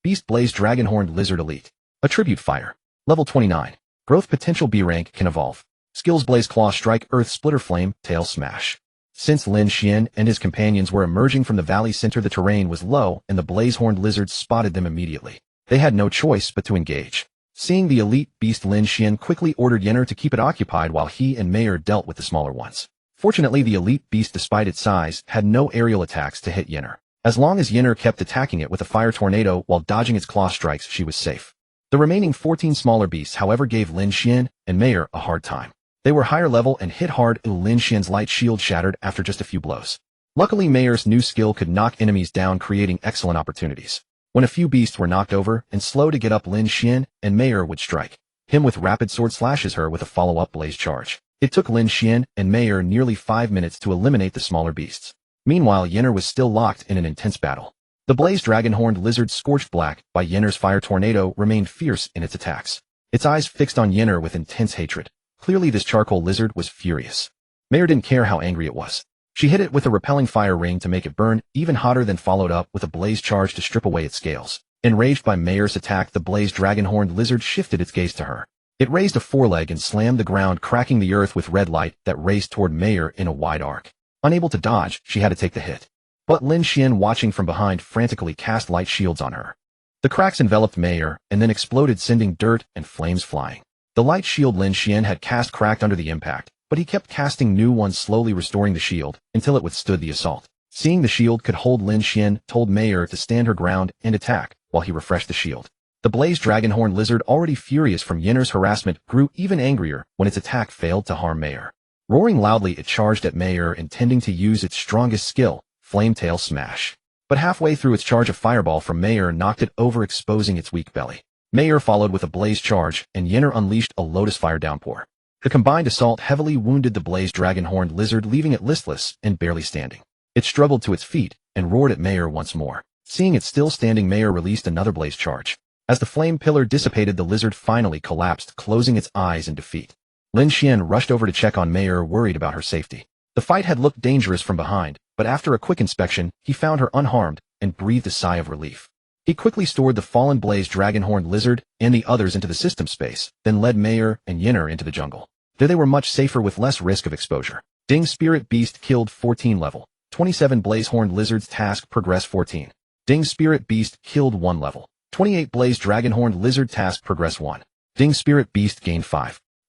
Beast Blaze Dragonhorned Lizard Elite. Attribute Fire. Level 29. Growth Potential B rank can evolve. Skills Blaze Claw Strike Earth Splitter Flame Tail Smash. Since Lin Xuan and his companions were emerging from the valley center, the terrain was low and the Blazehorned Lizards spotted them immediately. They had no choice but to engage. Seeing the elite beast, Lin Xuan quickly ordered Yenner to keep it occupied while he and Mayer dealt with the smaller ones. Fortunately, the elite beast, despite its size, had no aerial attacks to hit Yenner. As long as Yenner kept attacking it with a fire tornado while dodging its claw strikes, she was safe. The remaining 14 smaller beasts, however, gave Lin Xuan and Mayer a hard time. They were higher level and hit hard. Lin Xuan's light shield shattered after just a few blows. Luckily, Mayer's new skill could knock enemies down, creating excellent opportunities. When a few beasts were knocked over and slow to get up, Lin Xuan and Mayer would strike him with rapid sword slashes her with a follow-up blaze charge. It took Lin Xuan and Mayer nearly 5 minutes to eliminate the smaller beasts. Meanwhile, Yenner was still locked in an intense battle. The Blaze Dragonhorned Lizard, scorched black by Yenner's fire tornado, remained fierce in its attacks. Its eyes fixed on Yenner with intense hatred. Clearly, this charcoal lizard was furious. Mayer didn't care how angry it was. She hit it with a repelling fire ring to make it burn even hotter, then followed up with a blaze charge to strip away its scales. Enraged by Mayer's attack, the Blaze Dragonhorned Lizard shifted its gaze to her. It raised a foreleg and slammed the ground, cracking the earth with red light that raced toward Mayer in a wide arc. Unable to dodge, she had to take the hit. But Lin Xuan, watching from behind, frantically cast light shields on her. The cracks enveloped Mayer and then exploded, sending dirt and flames flying. The light shield Lin Xuan had cast cracked under the impact, but he kept casting new ones, slowly restoring the shield until it withstood the assault. Seeing the shield could hold, Lin Xuan told Mayer to stand her ground and attack while he refreshed the shield. The Blaze Dragonhorned Lizard, already furious from Yenner's harassment, grew even angrier when its attack failed to harm Mayer. Roaring loudly, it charged at Mayer, intending to use its strongest skill, Flame Tail Smash. But halfway through, its charge of fireball from Mayer knocked it over, exposing its weak belly. Mayer followed with a blaze charge, and Yenner unleashed a lotus fire downpour. The combined assault heavily wounded the Blaze Dragonhorned Lizard, leaving it listless and barely standing. It struggled to its feet and roared at Mayer once more. Seeing it still standing, Mayer released another blaze charge. As the flame pillar dissipated, the lizard finally collapsed, closing its eyes in defeat. Lin Xuan rushed over to check on Mayer, worried about her safety. The fight had looked dangerous from behind, but after a quick inspection, he found her unharmed and breathed a sigh of relief. He quickly stored the fallen Blaze Dragonhorned Lizard and the others into the system space, then led Mayer and Yenner into the jungle. There they were much safer with less risk of exposure. Ding Spirit Beast killed 14 level 27 Blazehorned Lizards. Task Progress 14. Ding Spirit Beast killed 1 level 28 Blaze Dragonhorned Lizard. Task Progress 1. Ding Spirit Beast gained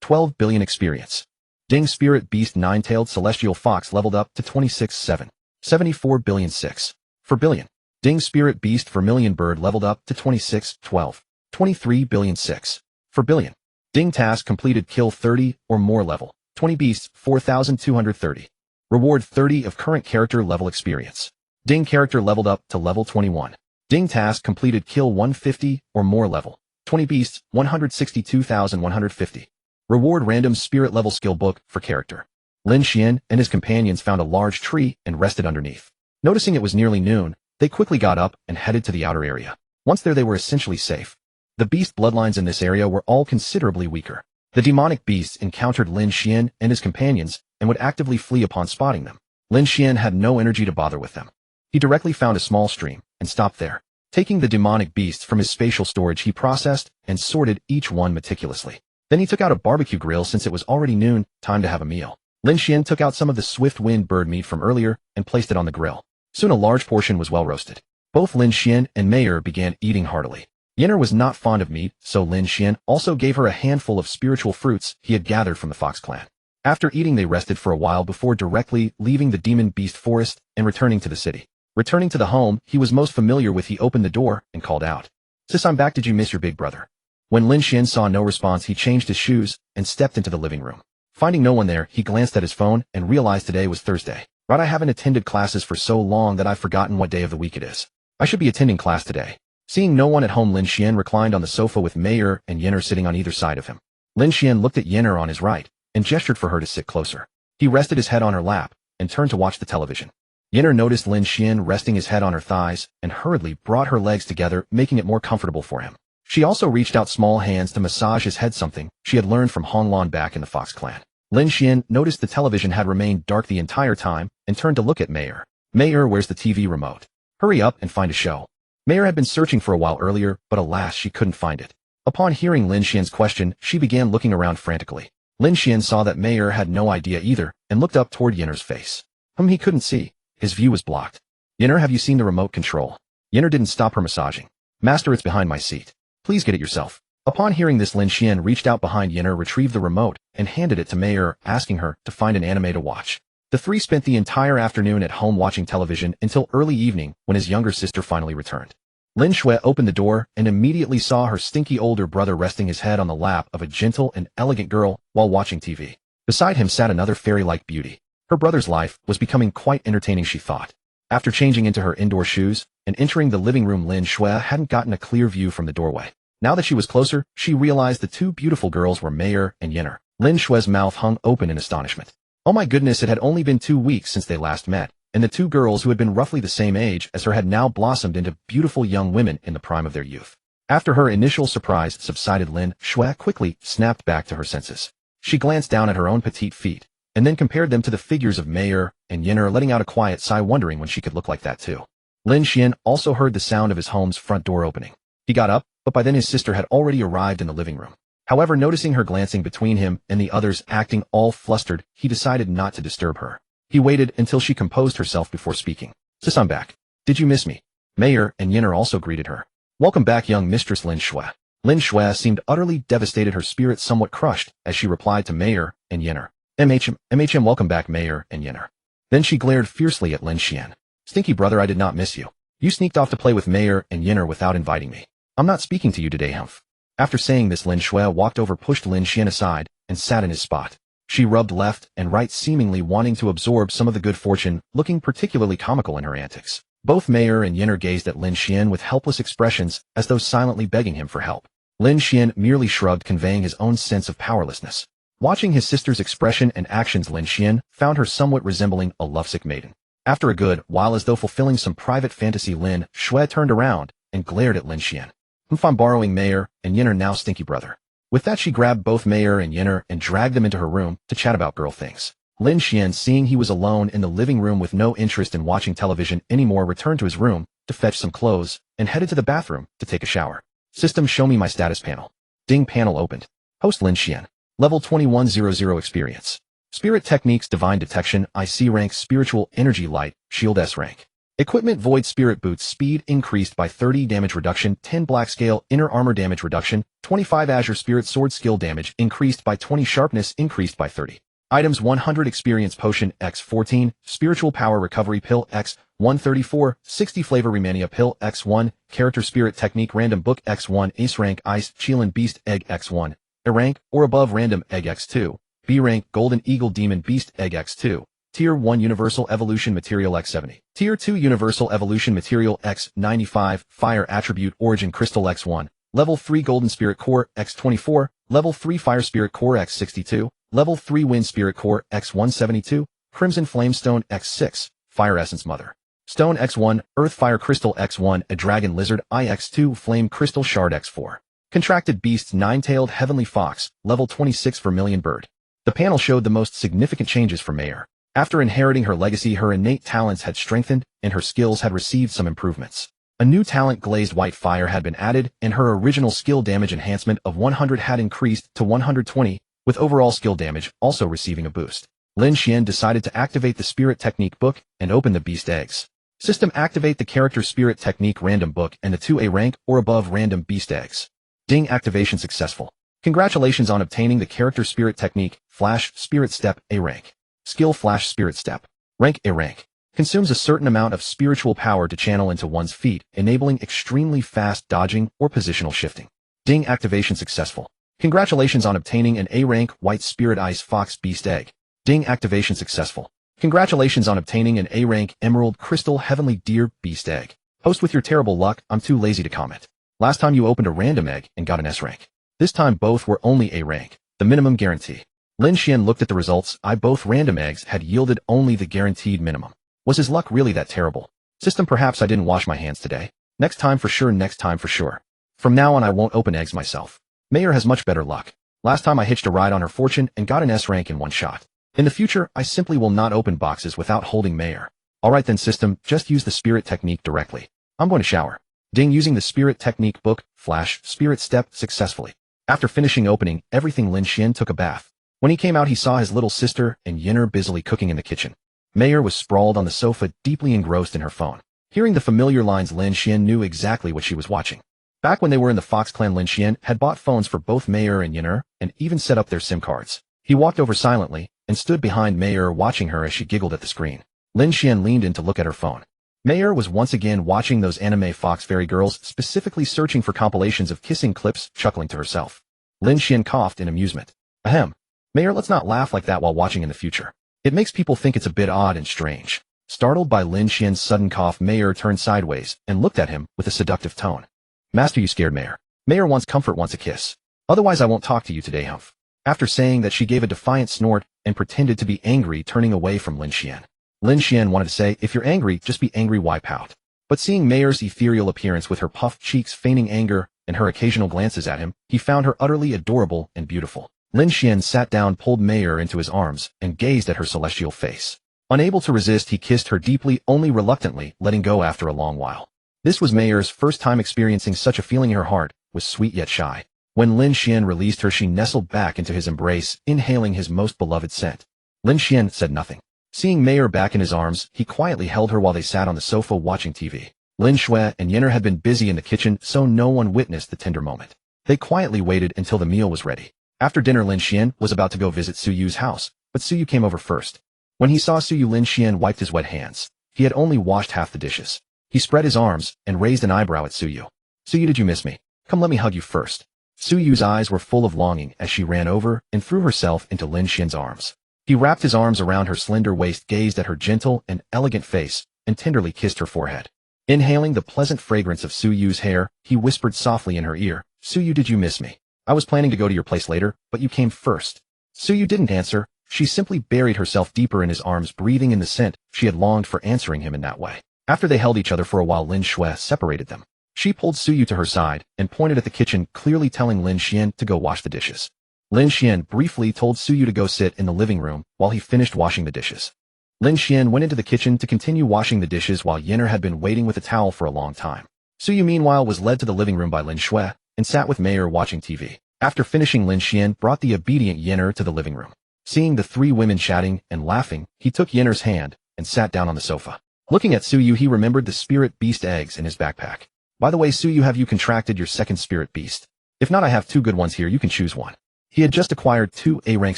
12 billion experience. Ding Spirit Beast Nine-Tailed Celestial Fox leveled up to 26.7. 74 billion 6. For billion. Ding Spirit Beast Vermilion Bird leveled up to 26.12. 23 billion 6. For billion. Ding Task completed, kill 30 or more level 20 beasts, 4,230. Reward 30 of current character level experience. Ding character leveled up to level 21. Ding Task completed, kill 150 or more level 20 beasts, 162,150. Reward random spirit level skill book for character. Lin Xuan and his companions found a large tree and rested underneath. Noticing it was nearly noon, they quickly got up and headed to the outer area. Once there, they were essentially safe. The beast bloodlines in this area were all considerably weaker. The demonic beasts encountered Lin Xuan and his companions and would actively flee upon spotting them. Lin Xuan had no energy to bother with them. He directly found a small stream and stopped there. Taking the demonic beasts from his spatial storage, he processed and sorted each one meticulously. Then he took out a barbecue grill since it was already noon, time to have a meal. Lin Xuan took out some of the swift wind bird meat from earlier and placed it on the grill. Soon a large portion was well roasted. Both Lin Xuan and Mayer began eating heartily. Yenner was not fond of meat, so Lin Xuan also gave her a handful of spiritual fruits he had gathered from the Fox clan. After eating, they rested for a while before directly leaving the demon beast forest and returning to the city. Returning to the home he was most familiar with, he opened the door and called out, "Sis, I'm back. Did you miss your big brother?" When Lin Xuan saw no response, he changed his shoes and stepped into the living room. Finding no one there, he glanced at his phone and realized today was Thursday. Right, I haven't attended classes for so long that I've forgotten what day of the week it is. I should be attending class today. Seeing no one at home, Lin Xuan reclined on the sofa with Mayer and Yenner sitting on either side of him. Lin Xuan looked at Yenner on his right and gestured for her to sit closer. He rested his head on her lap and turned to watch the television. Yenner noticed Lin Xuan resting his head on her thighs and hurriedly brought her legs together, making it more comfortable for him. She also reached out small hands to massage his head, something she had learned from Honglan back in the Fox clan. Lin Xuan noticed the television had remained dark the entire time and turned to look at Mayor. Mayor, where's the TV remote? Hurry up and find a show. Mayor had been searching for a while earlier, but alas, she couldn't find it. Upon hearing Lin Xuan's question, she began looking around frantically. Lin Xuan saw that Mayor had no idea either and looked up toward Yinner's face, whom he couldn't see. His view was blocked. Yinner, have you seen the remote control? Yinner didn't stop her massaging. Master, it's behind my seat. Please get it yourself. Upon hearing this, Lin Xuan reached out behind Yinner, retrieved the remote, and handed it to Mayor, asking her to find an anime to watch. The three spent the entire afternoon at home watching television until early evening when his younger sister finally returned. Lin Xuan opened the door and immediately saw her stinky older brother resting his head on the lap of a gentle and elegant girl while watching TV. Beside him sat another fairy-like beauty. Her brother's life was becoming quite entertaining, she thought. After changing into her indoor shoes and entering the living room, Lin Xuan hadn't gotten a clear view from the doorway. Now that she was closer, she realized the two beautiful girls were Mayor and Yinner. Lin Xuan's mouth hung open in astonishment. Oh my goodness, it had only been 2 weeks since they last met, and the two girls who had been roughly the same age as her had now blossomed into beautiful young women in the prime of their youth. After her initial surprise subsided, Lin Xuan quickly snapped back to her senses. She glanced down at her own petite feet, and then compared them to the figures of Mayor and Yinner, letting out a quiet sigh, wondering when she could look like that too. Lin Xuan also heard the sound of his home's front door opening. He got up, but by then his sister had already arrived in the living room. However, noticing her glancing between him and the others acting all flustered, he decided not to disturb her. He waited until she composed herself before speaking. Sis, I'm back. Did you miss me? Mayor and Yinner also greeted her. Welcome back, young mistress Lin Xuan. Lin Xuan seemed utterly devastated, her spirit somewhat crushed, as she replied to Mayor and Yinner. MHM, welcome back, Mayor and Yinner. Then she glared fiercely at Lin Xuan. Stinky brother, I did not miss you. You sneaked off to play with Mayor and Yinner without inviting me. I'm not speaking to you today, humph. After saying this, Lin Xuan walked over, pushed Lin Xuan aside, and sat in his spot. She rubbed left and right, seemingly wanting to absorb some of the good fortune, looking particularly comical in her antics. Both Mayor and Yinner gazed at Lin Xuan with helpless expressions, as though silently begging him for help. Lin Xuan merely shrugged, conveying his own sense of powerlessness. Watching his sister's expression and actions, Lin Xuan found her somewhat resembling a lovesick maiden. After a good while, as though fulfilling some private fantasy, Lin Xuan turned around and glared at Lin Xuan. Humph, I'm borrowing Mayor and Yinner now, stinky brother. With that, she grabbed both Mayor and Yinner and dragged them into her room to chat about girl things. Lin Xuan, seeing he was alone in the living room with no interest in watching television anymore, returned to his room to fetch some clothes and headed to the bathroom to take a shower. System, show me my status panel. Ding, panel opened. Host Lin Xuan. Level 2100 experience. Spirit techniques, divine detection, IC rank, spiritual energy light, shield S rank. Equipment, void spirit boots, speed increased by 30, damage reduction 10, black scale, inner armor damage reduction 25, azure spirit sword skill damage increased by 20, sharpness increased by 30. Items 100, experience potion X 14, spiritual power recovery pill X 134, 60 flavor remania pill X 1, character spirit technique random book X 1, ace rank ice Chelan beast egg X 1, A rank or above random egg X 2, B rank golden eagle demon beast egg X 2. Tier 1 Universal Evolution Material X 70. Tier 2 Universal Evolution Material X 95. Fire Attribute Origin Crystal X 1. Level 3 Golden Spirit Core X 24. Level 3 Fire Spirit Core X 62. Level 3 Wind Spirit Core X 172. Crimson Flame Stone X 6. Fire Essence Mother Stone X 1. Earth Fire Crystal X 1. A Dragon Lizard IX 2. Flame Crystal Shard X 4. Contracted Beasts, Nine-Tailed Heavenly Fox, Level 26 Vermilion Bird. The panel showed the most significant changes for Mayor. After inheriting her legacy, her innate talents had strengthened, and her skills had received some improvements. A new talent, Glazed White Fire, had been added, and her original skill damage enhancement of 100 had increased to 120, with overall skill damage also receiving a boost. Lin Xuan decided to activate the Spirit Technique book and open the Beast Eggs. System, activate the Character Spirit Technique random book and the 2A rank or above random Beast Eggs. Ding, activation successful. Congratulations on obtaining the Character Spirit Technique, Flash Spirit Step A rank. Skill, Flash Spirit Step. Rank A rank. Consumes a certain amount of spiritual power to channel into one's feet, enabling extremely fast dodging or positional shifting. Ding, activation successful. Congratulations on obtaining an A rank White Spirit Ice Fox Beast Egg. Ding, activation successful. Congratulations on obtaining an A rank Emerald Crystal Heavenly Deer Beast Egg. Host, with your terrible luck, I'm too lazy to comment. Last time you opened a random egg and got an S rank. This time both were only A rank, the minimum guarantee. Lin Xuan looked at the results. Both random eggs had yielded only the guaranteed minimum. Was his luck really that terrible? System, perhaps I didn't wash my hands today. Next time for sure, next time for sure. From now on I won't open eggs myself. Mayor has much better luck. Last time I hitched a ride on her fortune and got an S rank in one shot. In the future, I simply will not open boxes without holding Mayor. Alright then system, just use the spirit technique directly. I'm going to shower. Ding, using the spirit technique book, flash, spirit step, successfully. After finishing opening everything, Lin Xuan took a bath. When he came out he saw his little sister and Yinner busily cooking in the kitchen. Mayor was sprawled on the sofa, deeply engrossed in her phone. Hearing the familiar lines, Lin Xuan knew exactly what she was watching. Back when they were in the Fox clan, Lin Xuan had bought phones for both Mayor and Yinner, and even set up their SIM cards. He walked over silently, and stood behind Mayor watching her as she giggled at the screen. Lin Xuan leaned in to look at her phone. Mayor was once again watching those anime Fox fairy girls, specifically searching for compilations of kissing clips, chuckling to herself. Lin Xuan coughed in amusement. Ahem. Mayor, let's not laugh like that while watching in the future. It makes people think it's a bit odd and strange. Startled by Lin Xuan's sudden cough, Mayor turned sideways and looked at him with a seductive tone. Master, you scared Mayor. Mayor wants comfort, wants a kiss. Otherwise I won't talk to you today, humph. After saying that, she gave a defiant snort and pretended to be angry, turning away from Lin Xuan. Lin Xuan wanted to say, if you're angry, just be angry, why pout? But seeing Mayor's ethereal appearance with her puffed cheeks feigning anger and her occasional glances at him, he found her utterly adorable and beautiful. Lin Xuan sat down, pulled Mayor into his arms, and gazed at her celestial face. Unable to resist, he kissed her deeply, only reluctantly, letting go after a long while. This was Mayor's first time experiencing such a feeling. Her heart was sweet yet shy. When Lin Xuan released her, she nestled back into his embrace, inhaling his most beloved scent. Lin Xuan said nothing. Seeing Mayor back in his arms, he quietly held her while they sat on the sofa watching TV. Lin Xuan and Yinner had been busy in the kitchen, so no one witnessed the tender moment. They quietly waited until the meal was ready. After dinner, Lin Xuan was about to go visit Suyu's house, but Suyu came over first. When he saw Suyu, Lin Xuan wiped his wet hands. He had only washed half the dishes. He spread his arms and raised an eyebrow at Suyu. Suyu, did you miss me? Come, let me hug you first. Suyu's eyes were full of longing as she ran over and threw herself into Lin Xuan's arms. He wrapped his arms around her slender waist, gazed at her gentle and elegant face, and tenderly kissed her forehead. Inhaling the pleasant fragrance of Suyu's hair, he whispered softly in her ear, Suyu, did you miss me? I was planning to go to your place later, but you came first. Suyu didn't answer. She simply buried herself deeper in his arms, breathing in the scent she had longed for, answering him in that way. After they held each other for a while, Lin Xuan separated them. She pulled Suyu to her side and pointed at the kitchen, clearly telling Lin Xuan to go wash the dishes. Lin Xuan briefly told Suyu to go sit in the living room while he finished washing the dishes. Lin Xuan went into the kitchen to continue washing the dishes while Yinner had been waiting with a towel for a long time. Suyu meanwhile was led to the living room by Lin Xuan and sat with Mayor watching TV. After finishing, Lin Xuan brought the obedient Yinner to the living room. Seeing the three women chatting and laughing, he took Yinner's hand and sat down on the sofa. Looking at Suyu, he remembered the spirit beast eggs in his backpack. By the way, Suyu, have you contracted your second spirit beast? If not, I have two good ones here, you can choose one. He had just acquired 2 A-rank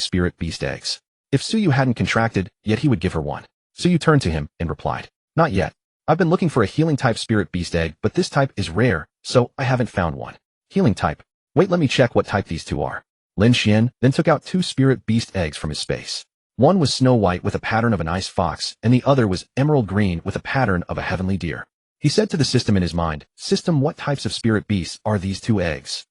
spirit beast eggs. If Suyu hadn't contracted, yet he would give her one. Suyu turned to him and replied, not yet. I've been looking for a healing type spirit beast egg, but this type is rare, so I haven't found one. Healing type. Wait, let me check what type these two are. Lin Xuan then took out 2 spirit beast eggs from his space. One was snow white with a pattern of an ice fox, and the other was emerald green with a pattern of a heavenly deer. He said to the system in his mind, System, what types of spirit beasts are these 2 eggs?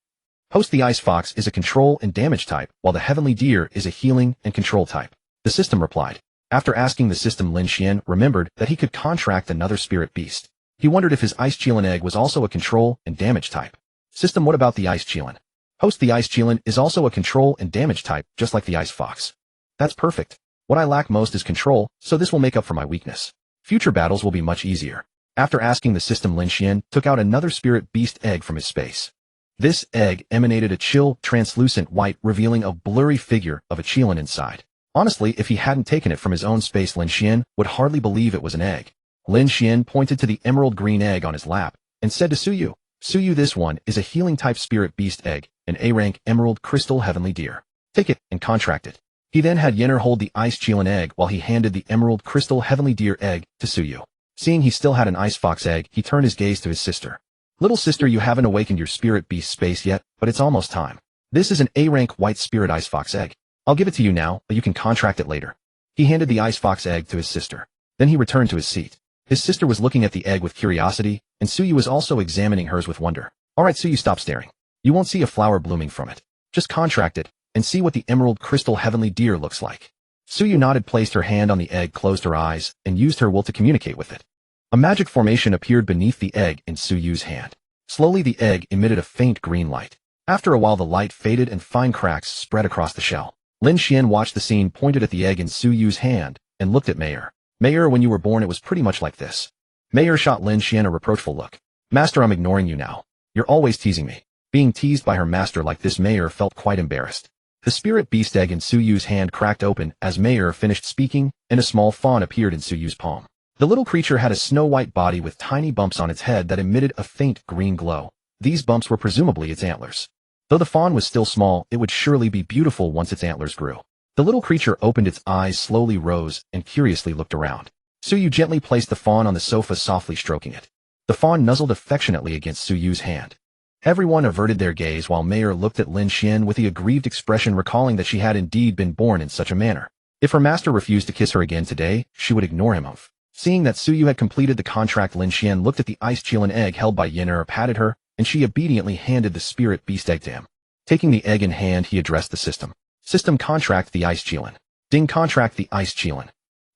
Host, the ice fox is a control and damage type, while the heavenly deer is a healing and control type. The system replied. After asking the system, Lin Xuan remembered that he could contract another spirit beast. He wondered if his ice chelan egg was also a control and damage type. System, what about the ice chelan? Host, the ice chelan is also a control and damage type, just like the ice fox. That's perfect. What I lack most is control, so this will make up for my weakness. Future battles will be much easier. After asking the system, Lin Xuan took out another spirit beast egg from his space. This egg emanated a chill, translucent white, revealing a blurry figure of a chelan inside. Honestly, if he hadn't taken it from his own space, Lin Xuan would hardly believe it was an egg. Lin Xuan pointed to the emerald green egg on his lap and said to Suyu, Suyu, this one is a healing type spirit beast egg, an A-rank emerald crystal heavenly deer. Take it and contract it. He then had Yinner hold the ice chelan egg while he handed the emerald crystal heavenly deer egg to Suyu. Seeing he still had an ice fox egg, he turned his gaze to his sister. Little sister, you haven't awakened your spirit beast space yet, but it's almost time. This is an A-rank white spirit ice fox egg. I'll give it to you now, but you can contract it later. He handed the ice fox egg to his sister. Then he returned to his seat. His sister was looking at the egg with curiosity, and Suyu was also examining hers with wonder. Alright Suyu, stop staring. You won't see a flower blooming from it. Just contract it, and see what the emerald crystal heavenly deer looks like. Suyu nodded, placed her hand on the egg, closed her eyes, and used her will to communicate with it. A magic formation appeared beneath the egg in Suyu's hand. Slowly the egg emitted a faint green light. After a while the light faded and fine cracks spread across the shell. Lin Xuan watched the scene, pointed at the egg in Su Yu's hand, and looked at Mayor. Mayor, when you were born it was pretty much like this. Mayor shot Lin Xuan a reproachful look. Master, I'm ignoring you now. You're always teasing me. Being teased by her master like this, Mayor felt quite embarrassed. The spirit beast egg in Su Yu's hand cracked open as Mayor finished speaking, and a small fawn appeared in Su Yu's palm. The little creature had a snow-white body with tiny bumps on its head that emitted a faint green glow. These bumps were presumably its antlers. Though the fawn was still small, it would surely be beautiful once its antlers grew. The little creature opened its eyes, slowly rose, and curiously looked around. Su Yu gently placed the fawn on the sofa, softly stroking it. The fawn nuzzled affectionately against Su Yu's hand. Everyone averted their gaze while Mayor looked at Lin Xuan with a aggrieved expression, recalling that she had indeed been born in such a manner. If her master refused to kiss her again today, she would ignore him. Seeing that Su Yu had completed the contract, Lin Xuan looked at the ice chillin egg held by Yin'er, patted her, and she obediently handed the spirit beast egg to him. Taking the egg in hand, he addressed the system. System, contract the ice chillin. Ding, contract the ice chillin.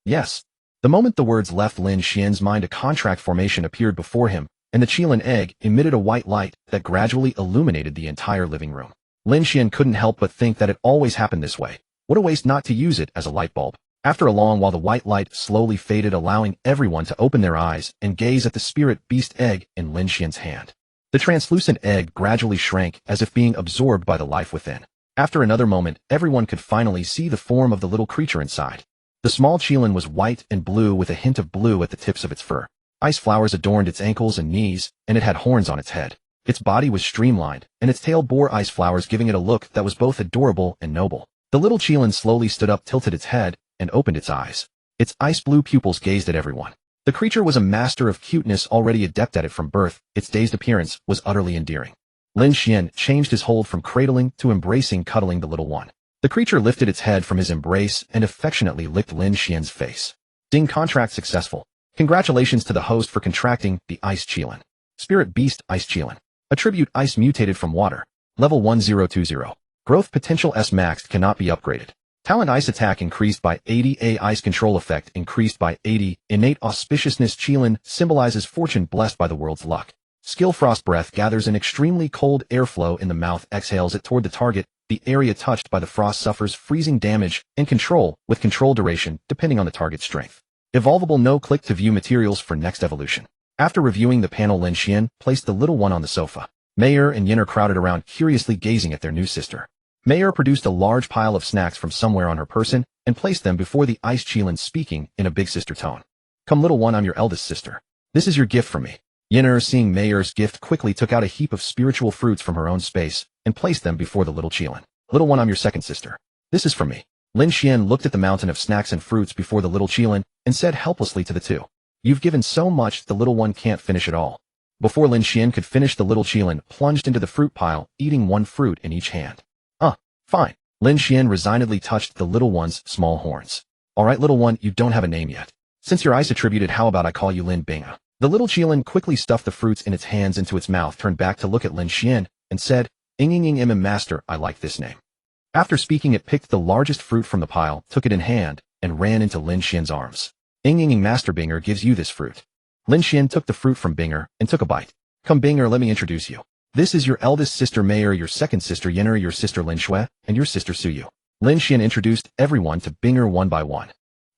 Yes. The moment the words left Lin Xuan's mind, a contract formation appeared before him, and the chillin egg emitted a white light that gradually illuminated the entire living room. Lin Xuan couldn't help but think that it always happened this way. What a waste not to use it as a light bulb. After a long while the white light slowly faded, allowing everyone to open their eyes and gaze at the spirit beast egg in Lin Xuan's hand. The translucent egg gradually shrank as if being absorbed by the life within. After another moment, everyone could finally see the form of the little creature inside. The small chillin was white and blue with a hint of blue at the tips of its fur. Ice flowers adorned its ankles and knees, and it had horns on its head. Its body was streamlined, and its tail bore ice flowers, giving it a look that was both adorable and noble. The little chillin slowly stood up, tilted its head, and opened its eyes. Its ice blue pupils gazed at everyone. The creature was a master of cuteness, already adept at it from birth. Its dazed appearance was utterly endearing. Lin Xuan changed his hold from cradling to embracing, cuddling the little one. The creature lifted its head from his embrace and affectionately licked Lin Xuan's face. Ding, contract successful. Congratulations to the host for contracting the ice chillin. Spirit beast ice chillin. Attribute ice mutated from water. Level 1020. Growth potential S maxed, cannot be upgraded. Talent ice attack increased by 80. A ice control effect increased by 80. Innate auspiciousness chillin symbolizes fortune blessed by the world's luck. Skill frost breath gathers an extremely cold airflow in the mouth, exhales it toward the target. The area touched by the frost suffers freezing damage and control, with control duration depending on the target's strength. Evolvable, no click to view materials for next evolution. After reviewing the panel, Lin Xuan placed the little one on the sofa. Mayor and Yin'er crowded around, curiously gazing at their new sister. Mayor produced a large pile of snacks from somewhere on her person and placed them before the ice chillin, speaking in a big sister tone. Come little one, I'm your eldest sister. This is your gift from me. Yin'er, seeing Mayor's gift, quickly took out a heap of spiritual fruits from her own space and placed them before the little chillin. Little one, I'm your second sister. This is from me. Lin Xuan looked at the mountain of snacks and fruits before the little chillin and said helplessly to the two, "You've given so much, the little one can't finish it all." Before Lin Xuan could finish, the little chillin plunged into the fruit pile, eating one fruit in each hand. Fine. Lin Xuan resignedly touched the little one's small horns. All right, little one, you don't have a name yet. Since you're ice attributed, how about I call you Lin Binga? The little chillin quickly stuffed the fruits in its hands into its mouth, turned back to look at Lin Xuan, and said, "Ing master, I like this name." After speaking, it picked the largest fruit from the pile, took it in hand, and ran into Lin Xuan's arms. Ing Master Binger gives you this fruit. Lin Xuan took the fruit from Binger and took a bite. Come Binger, let me introduce you. This is your eldest sister Mayor, your second sister Yin'er, your sister Lin Xuan, and your sister Su Yu. Lin Xuan introduced everyone to Binger one by one.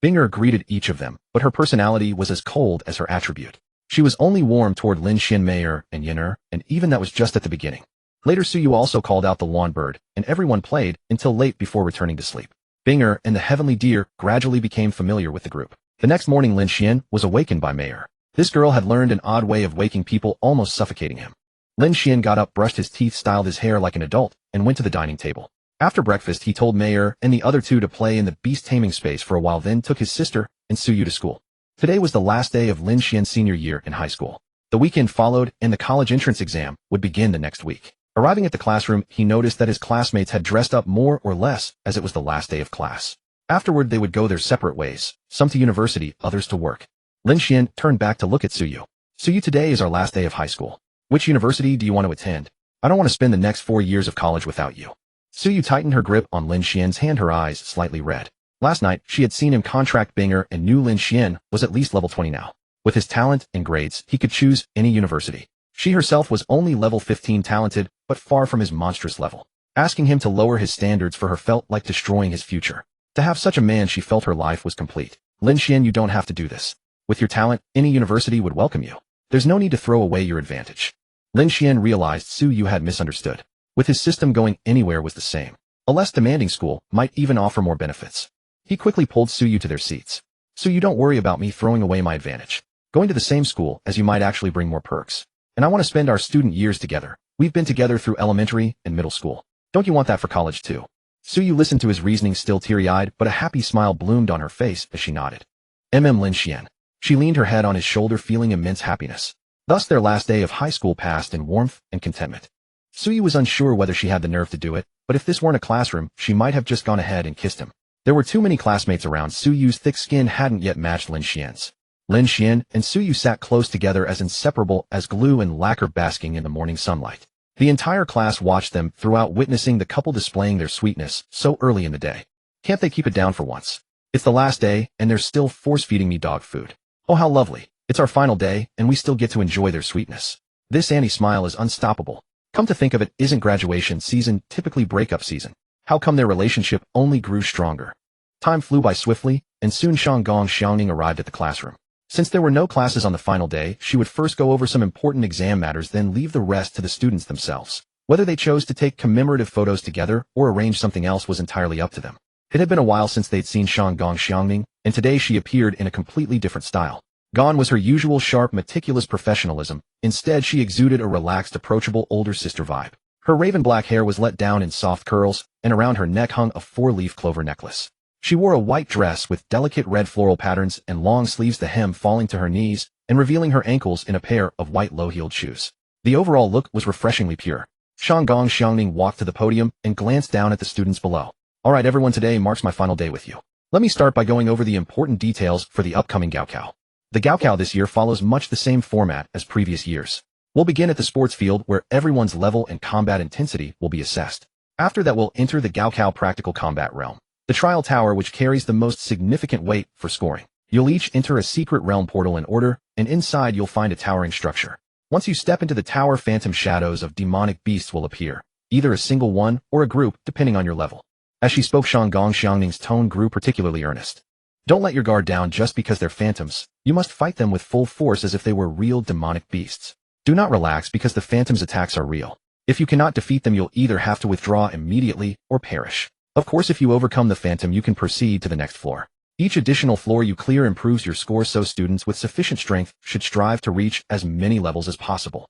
Binger greeted each of them, but her personality was as cold as her attribute. She was only warm toward Lin Xuan, Mayor, and Yin'er, and even that was just at the beginning. Later Su Yu also called out the lawn bird, and everyone played until late before returning to sleep. Binger and the heavenly deer gradually became familiar with the group. The next morning Lin Xuan was awakened by Mayor. This girl had learned an odd way of waking people, almost suffocating him. Lin Xuan got up, brushed his teeth, styled his hair like an adult, and went to the dining table. After breakfast, he told Mayor and the other two to play in the Beast-Taming space for a while, then took his sister and Su Yu to school. Today was the last day of Lin Xuan's senior year in high school. The weekend followed, and the college entrance exam would begin the next week. Arriving at the classroom, he noticed that his classmates had dressed up more or less as it was the last day of class. Afterward, they would go their separate ways, some to university, others to work. Lin Xuan turned back to look at Su Yu. Su Yu, today is our last day of high school. Which university do you want to attend? I don't want to spend the next 4 years of college without you. Su Yu tightened her grip on Lin Xuan's hand, her eyes slightly red. Last night, she had seen him contract Binger and knew Lin Xuan was at least level 20 now. With his talent and grades, he could choose any university. She herself was only level 15 talented, but far from his monstrous level. Asking him to lower his standards for her felt like destroying his future. To have such a man, she felt her life was complete. Lin Xuan, you don't have to do this. With your talent, any university would welcome you. There's no need to throw away your advantage. Lin Xuan realized Su Yu had misunderstood. With his system, going anywhere was the same. A less demanding school might even offer more benefits. He quickly pulled Su Yu to their seats. Su Yu, don't worry about me throwing away my advantage. Going to the same school as you might actually bring more perks. And I want to spend our student years together. We've been together through elementary and middle school. Don't you want that for college too? Su Yu listened to his reasoning, still teary-eyed, but a happy smile bloomed on her face as she nodded. Lin Xuan. She leaned her head on his shoulder, feeling immense happiness. Thus their last day of high school passed in warmth and contentment. Su Yu was unsure whether she had the nerve to do it, but if this weren't a classroom, she might have just gone ahead and kissed him. There were too many classmates around. Su Yu's thick skin hadn't yet matched Lin Xuan's. Lin Xuan and Su Yu sat close together, as inseparable as glue and lacquer, basking in the morning sunlight. The entire class watched them throughout, witnessing the couple displaying their sweetness so early in the day. Can't they keep it down for once? It's the last day, and they're still force-feeding me dog food. Oh, how lovely. It's our final day, and we still get to enjoy their sweetness. This Annie smile is unstoppable. Come to think of it, isn't graduation season typically breakup season? How come their relationship only grew stronger? Time flew by swiftly, and soon Shanggong Xiangning arrived at the classroom. Since there were no classes on the final day, she would first go over some important exam matters, then leave the rest to the students themselves. Whether they chose to take commemorative photos together or arrange something else was entirely up to them. It had been a while since they'd seen Shanggong Xiangning, and today she appeared in a completely different style. Gone was her usual sharp, meticulous professionalism. Instead, she exuded a relaxed, approachable older sister vibe. Her raven black hair was let down in soft curls, and around her neck hung a 4-leaf clover necklace. She wore a white dress with delicate red floral patterns and long sleeves, the hem falling to her knees and revealing her ankles in a pair of white low-heeled shoes. The overall look was refreshingly pure. Shanggong Xiangning walked to the podium and glanced down at the students below. All right, everyone, today marks my final day with you. Let me start by going over the important details for the upcoming Gaokao. The Gaokao this year follows much the same format as previous years. We'll begin at the sports field, where everyone's level and combat intensity will be assessed. After that, we'll enter the Gaokao practical combat realm, the trial tower, which carries the most significant weight for scoring. You'll each enter a secret realm portal in order, and inside you'll find a towering structure. Once you step into the tower, phantom shadows of demonic beasts will appear, either a single one or a group, depending on your level. As she spoke, Shanggong Xiangning's tone grew particularly earnest. Don't let your guard down just because they're phantoms. You must fight them with full force as if they were real demonic beasts. Do not relax because the phantoms' attacks are real. If you cannot defeat them, you'll either have to withdraw immediately or perish. Of course, if you overcome the phantom, you can proceed to the next floor. Each additional floor you clear improves your score, so students with sufficient strength should strive to reach as many levels as possible.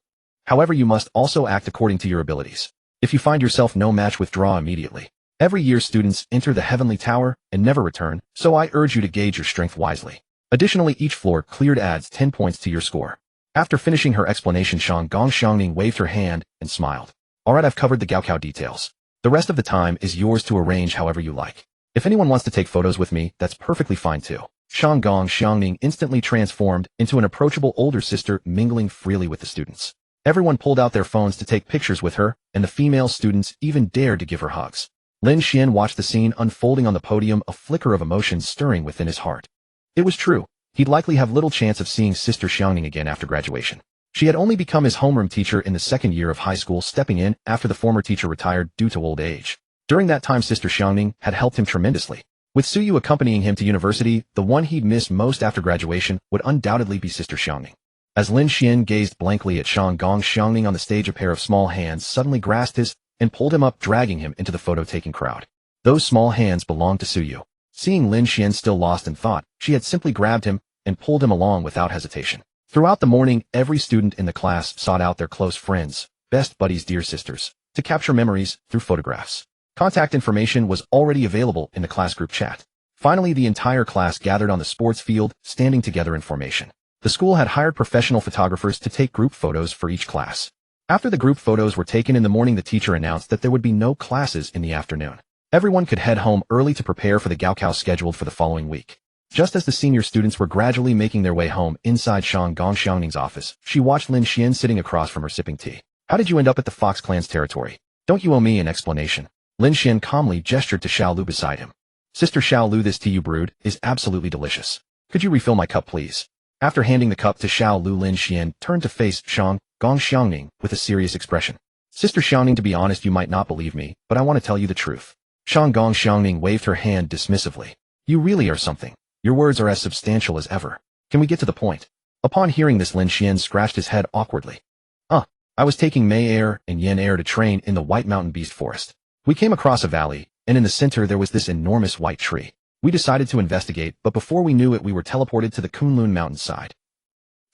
However, you must also act according to your abilities. If you find yourself no match, withdraw immediately. Every year students enter the Heavenly Tower and never return, so I urge you to gauge your strength wisely. Additionally, each floor cleared adds 10 points to your score. After finishing her explanation, Shanggong Xiangning waved her hand and smiled. Alright, I've covered the Gaokao details. The rest of the time is yours to arrange however you like. If anyone wants to take photos with me, that's perfectly fine too. Shanggong Xiangning instantly transformed into an approachable older sister, mingling freely with the students. Everyone pulled out their phones to take pictures with her, and the female students even dared to give her hugs. Lin Xuan watched the scene unfolding on the podium, a flicker of emotion stirring within his heart. It was true. He'd likely have little chance of seeing Sister Xiangning again after graduation. She had only become his homeroom teacher in the second year of high school, stepping in after the former teacher retired due to old age. During that time, Sister Xiangning had helped him tremendously. With Su Yu accompanying him to university, the one he'd miss most after graduation would undoubtedly be Sister Xiangning. As Lin Xuan gazed blankly at Shanggong Xiangning on the stage, a pair of small hands suddenly grasped his and pulled him up, dragging him into the photo-taking crowd. Those small hands belonged to Su Yu. Seeing Lin Xuan still lost in thought, she had simply grabbed him and pulled him along without hesitation. Throughout the morning, every student in the class sought out their close friends, best buddies, dear sisters, to capture memories through photographs. Contact information was already available in the class group chat. Finally, the entire class gathered on the sports field, standing together in formation. The school had hired professional photographers to take group photos for each class. After the group photos were taken in the morning, the teacher announced that there would be no classes in the afternoon. Everyone could head home early to prepare for the Gaokao scheduled for the following week. Just as the senior students were gradually making their way home, inside Shanggong Xiangning's office, she watched Lin Xuan sitting across from her sipping tea. How did you end up at the Fox clan's territory? Don't you owe me an explanation? Lin Xuan calmly gestured to Xiao Lu beside him. Sister Xiao Lu, this tea you brewed is absolutely delicious. Could you refill my cup, please? After handing the cup to Xiao Lu, Lin Xuan turned to face Shang Gong Xiangning, with a serious expression. Sister Xiangning, to be honest, you might not believe me, but I want to tell you the truth. Gong Xiangning waved her hand dismissively. You really are something. Your words are as substantial as ever. Can we get to the point? Upon hearing this, Lin Xuan scratched his head awkwardly. I was taking Mei Air and Yin Air to train in the White Mountain Beast Forest. We came across a valley, and in the center there was this enormous white tree. We decided to investigate, but before we knew it we were teleported to the Kunlun mountainside.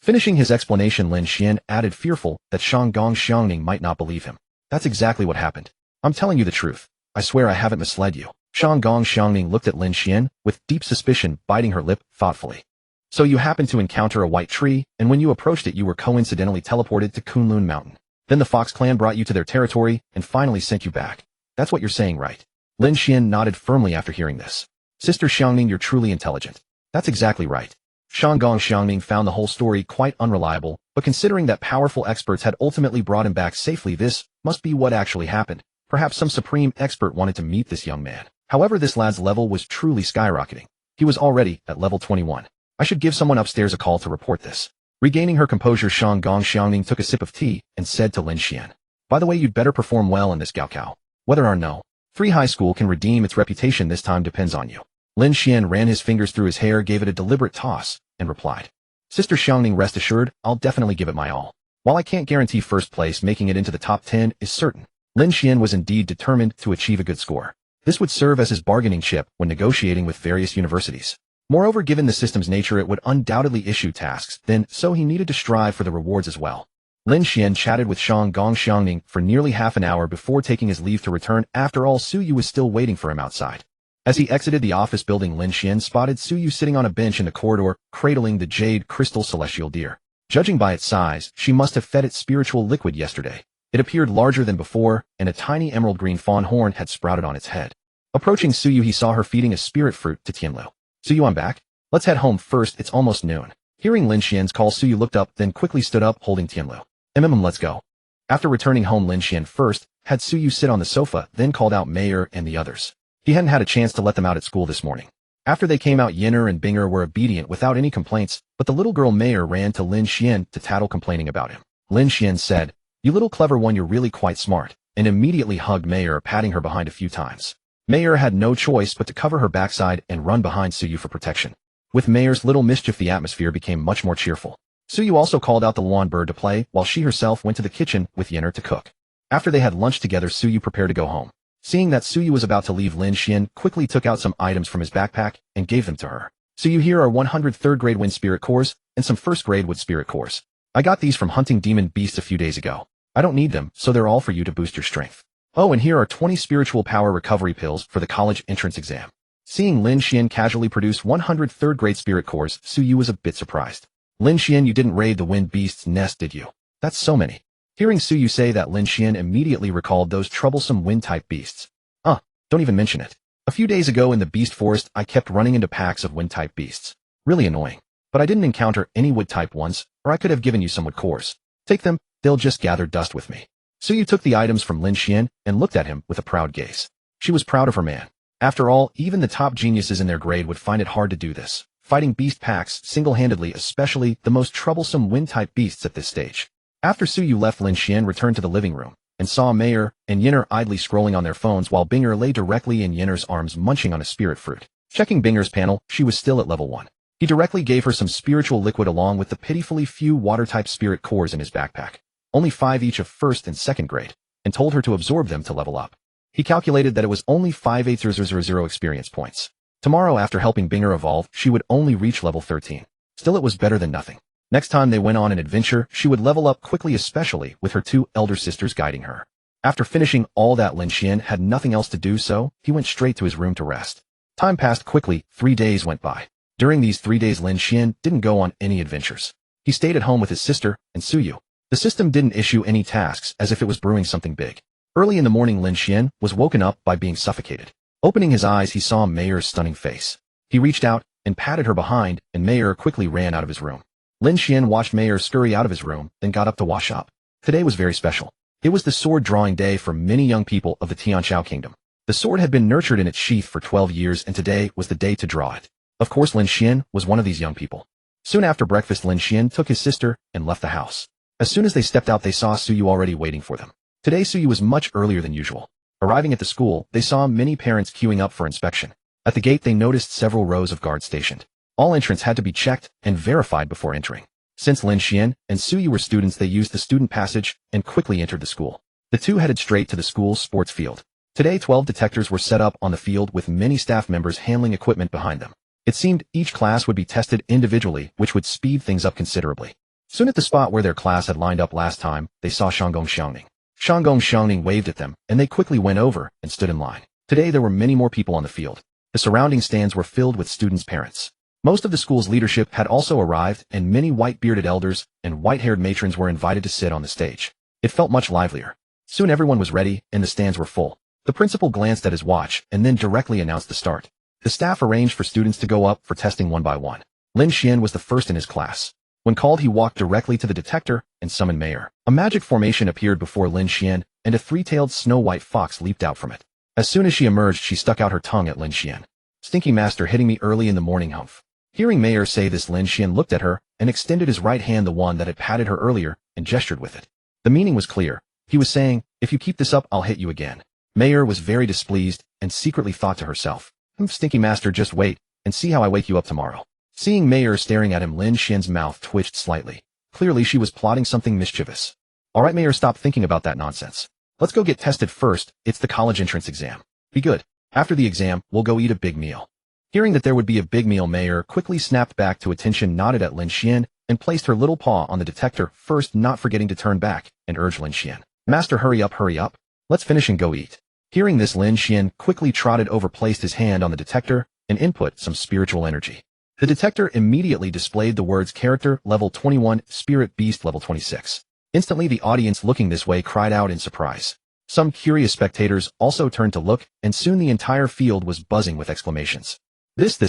Finishing his explanation, Lin Xuan added, fearful that Gong Xiangning might not believe him. That's exactly what happened. I'm telling you the truth. I swear I haven't misled you. Gong Xiangning looked at Lin Xuan, with deep suspicion, biting her lip thoughtfully. So you happened to encounter a white tree, and when you approached it you were coincidentally teleported to Kunlun Mountain. Then the Fox clan brought you to their territory, and finally sent you back. That's what you're saying, right? Lin Xuan nodded firmly after hearing this. Sister Xiangning, you're truly intelligent. That's exactly right. Gong Xiangning found the whole story quite unreliable, but considering that powerful experts had ultimately brought him back safely, this must be what actually happened. Perhaps some supreme expert wanted to meet this young man. However, this lad's level was truly skyrocketing. He was already at level 21. I should give someone upstairs a call to report this. Regaining her composure, Gong Xiangning took a sip of tea and said to Lin Xuan, by the way, you'd better perform well in this gaokao. Whether or no 3 High School can redeem its reputation this time depends on you. Lin Xuan ran his fingers through his hair, gave it a deliberate toss, and replied, Sister Xiangning, rest assured, I'll definitely give it my all. While I can't guarantee first place, making it into the top 10 is certain. Lin Xuan was indeed determined to achieve a good score. This would serve as his bargaining chip when negotiating with various universities. Moreover, given the system's nature, it would undoubtedly issue tasks, so he needed to strive for the rewards as well. Lin Xuan chatted with Gong Xiangning for nearly half an hour before taking his leave to return. After all, Suyu was still waiting for him outside. As he exited the office building, Lin Xuan spotted Suyu sitting on a bench in the corridor, cradling the jade crystal celestial deer. Judging by its size, she must have fed it spiritual liquid yesterday. It appeared larger than before, and a tiny emerald green fawn horn had sprouted on its head. Approaching Suyu, he saw her feeding a spirit fruit to Tianlu. Suyu, I'm back. Let's head home first, it's almost noon. Hearing Lin Xuan's call, Suyu looked up, then quickly stood up, holding Tianlu. Let's go. After returning home, Lin Xuan first had Suyu sit on the sofa, then called out Mayer and the others. He hadn't had a chance to let them out at school this morning. After they came out, Yinner and Binger were obedient without any complaints, but the little girl Mayer ran to Lin Xuan to tattle, complaining about him. Lin Xuan said, You little clever one, you're really quite smart, and immediately hugged Mayer, patting her behind a few times. Mayer had no choice but to cover her backside and run behind Suyu for protection. With Mayer's little mischief, the atmosphere became much more cheerful. Suyu also called out the Luan bird to play, while she herself went to the kitchen with Yinner to cook. After they had lunch together, Suyu prepared to go home. Seeing that Suyu was about to leave, Lin Xuan quickly took out some items from his backpack and gave them to her. Suyu, here are 100 3rd grade wind spirit cores and some 1st grade wood spirit cores. I got these from hunting demon beasts a few days ago. I don't need them, so they're all for you to boost your strength. Oh, and here are 20 spiritual power recovery pills for the college entrance exam. Seeing Lin Xuan casually produce 100 3rd grade spirit cores, Suyu was a bit surprised. Lin Xuan, you didn't raid the wind beast's nest, did you? That's so many. Hearing Suyu say that, Lin Xuan immediately recalled those troublesome wind-type beasts. Don't even mention it. A few days ago in the beast forest, I kept running into packs of wind-type beasts. Really annoying. But I didn't encounter any wood-type ones, or I could have given you some wood cores. Take them, they'll just gather dust with me. Suyu took the items from Lin Xuan and looked at him with a proud gaze. She was proud of her man. After all, even the top geniuses in their grade would find it hard to do this, fighting beast packs single-handedly, especially the most troublesome wind-type beasts at this stage. After Suyu left, Lin Xuan returned to the living room and saw Mayer and Yinner idly scrolling on their phones while Binger lay directly in Yinner's arms munching on a spirit fruit. Checking Binger's panel, she was still at level 1. He directly gave her some spiritual liquid along with the pitifully few water-type spirit cores in his backpack, only 5 each of 1st and 2nd grade, and told her to absorb them to level up. He calculated that it was only 5,800 experience points. Tomorrow, after helping Binger evolve, she would only reach level 13. Still, it was better than nothing. Next time they went on an adventure, she would level up quickly, especially with her 2 elder sisters guiding her. After finishing all that, Lin Xuan had nothing else to do, so he went straight to his room to rest. Time passed quickly. 3 days went by. During these 3 days, Lin Xuan didn't go on any adventures. He stayed at home with his sister and Suyu. The system didn't issue any tasks, as if it was brewing something big. Early in the morning, Lin Xuan was woken up by being suffocated. Opening his eyes, he saw Mayer's stunning face. He reached out and patted her behind, and Mayer quickly ran out of his room. Lin Xuan watched Mayer scurry out of his room, then got up to wash up. Today was very special. It was the sword drawing day for many young people of the Tianqiao kingdom. The sword had been nurtured in its sheath for 12 years, and today was the day to draw it. Of course, Lin Xuan was one of these young people. Soon after breakfast, Lin Xuan took his sister and left the house. As soon as they stepped out, they saw Suyu already waiting for them. Today Suyu was much earlier than usual. Arriving at the school, they saw many parents queuing up for inspection. At the gate they noticed several rows of guards stationed. All entrants had to be checked and verified before entering. Since Lin Xuan and Suyu were students, they used the student passage and quickly entered the school. The two headed straight to the school's sports field. Today 12 detectors were set up on the field with many staff members handling equipment behind them. It seemed each class would be tested individually, which would speed things up considerably. Soon at the spot where their class had lined up last time, they saw Shanggong Xiangning. Shanggong Xiangning waved at them, and they quickly went over and stood in line. Today there were many more people on the field. The surrounding stands were filled with students' parents. Most of the school's leadership had also arrived, and many white-bearded elders and white-haired matrons were invited to sit on the stage. It felt much livelier. Soon everyone was ready, and the stands were full. The principal glanced at his watch and then directly announced the start. The staff arranged for students to go up for testing one by one. Lin Xuan was the first in his class. When called, he walked directly to the detector and summoned Mayor. A magic formation appeared before Lin Xuan, and a three-tailed snow-white fox leaped out from it. As soon as she emerged, she stuck out her tongue at Lin Xuan. "Stinky master hitting me early in the morning, humph." Hearing Mayor say this, Lin Xuan looked at her and extended his right hand, the one that had patted her earlier, and gestured with it. The meaning was clear. He was saying, "If you keep this up, I'll hit you again." Mayor was very displeased and secretly thought to herself, "Stinky master, just wait and see how I wake you up tomorrow." Seeing Mayor staring at him, Lin Xuan's mouth twitched slightly. Clearly she was plotting something mischievous. "All right, Mayor, stop thinking about that nonsense. Let's go get tested first. It's the college entrance exam. Be good. After the exam, we'll go eat a big meal." Hearing that there would be a big meal, Mayor quickly snapped back to attention, nodded at Lin Xuan, and placed her little paw on the detector, first not forgetting to turn back and urge Lin Xuan, "Master, hurry up, hurry up. Let's finish and go eat." Hearing this, Lin Xuan quickly trotted over, placed his hand on the detector, and input some spiritual energy. The detector immediately displayed the words character level 21, spirit beast level 26. Instantly the audience looking this way cried out in surprise. Some curious spectators also turned to look, and soon the entire field was buzzing with exclamations. This.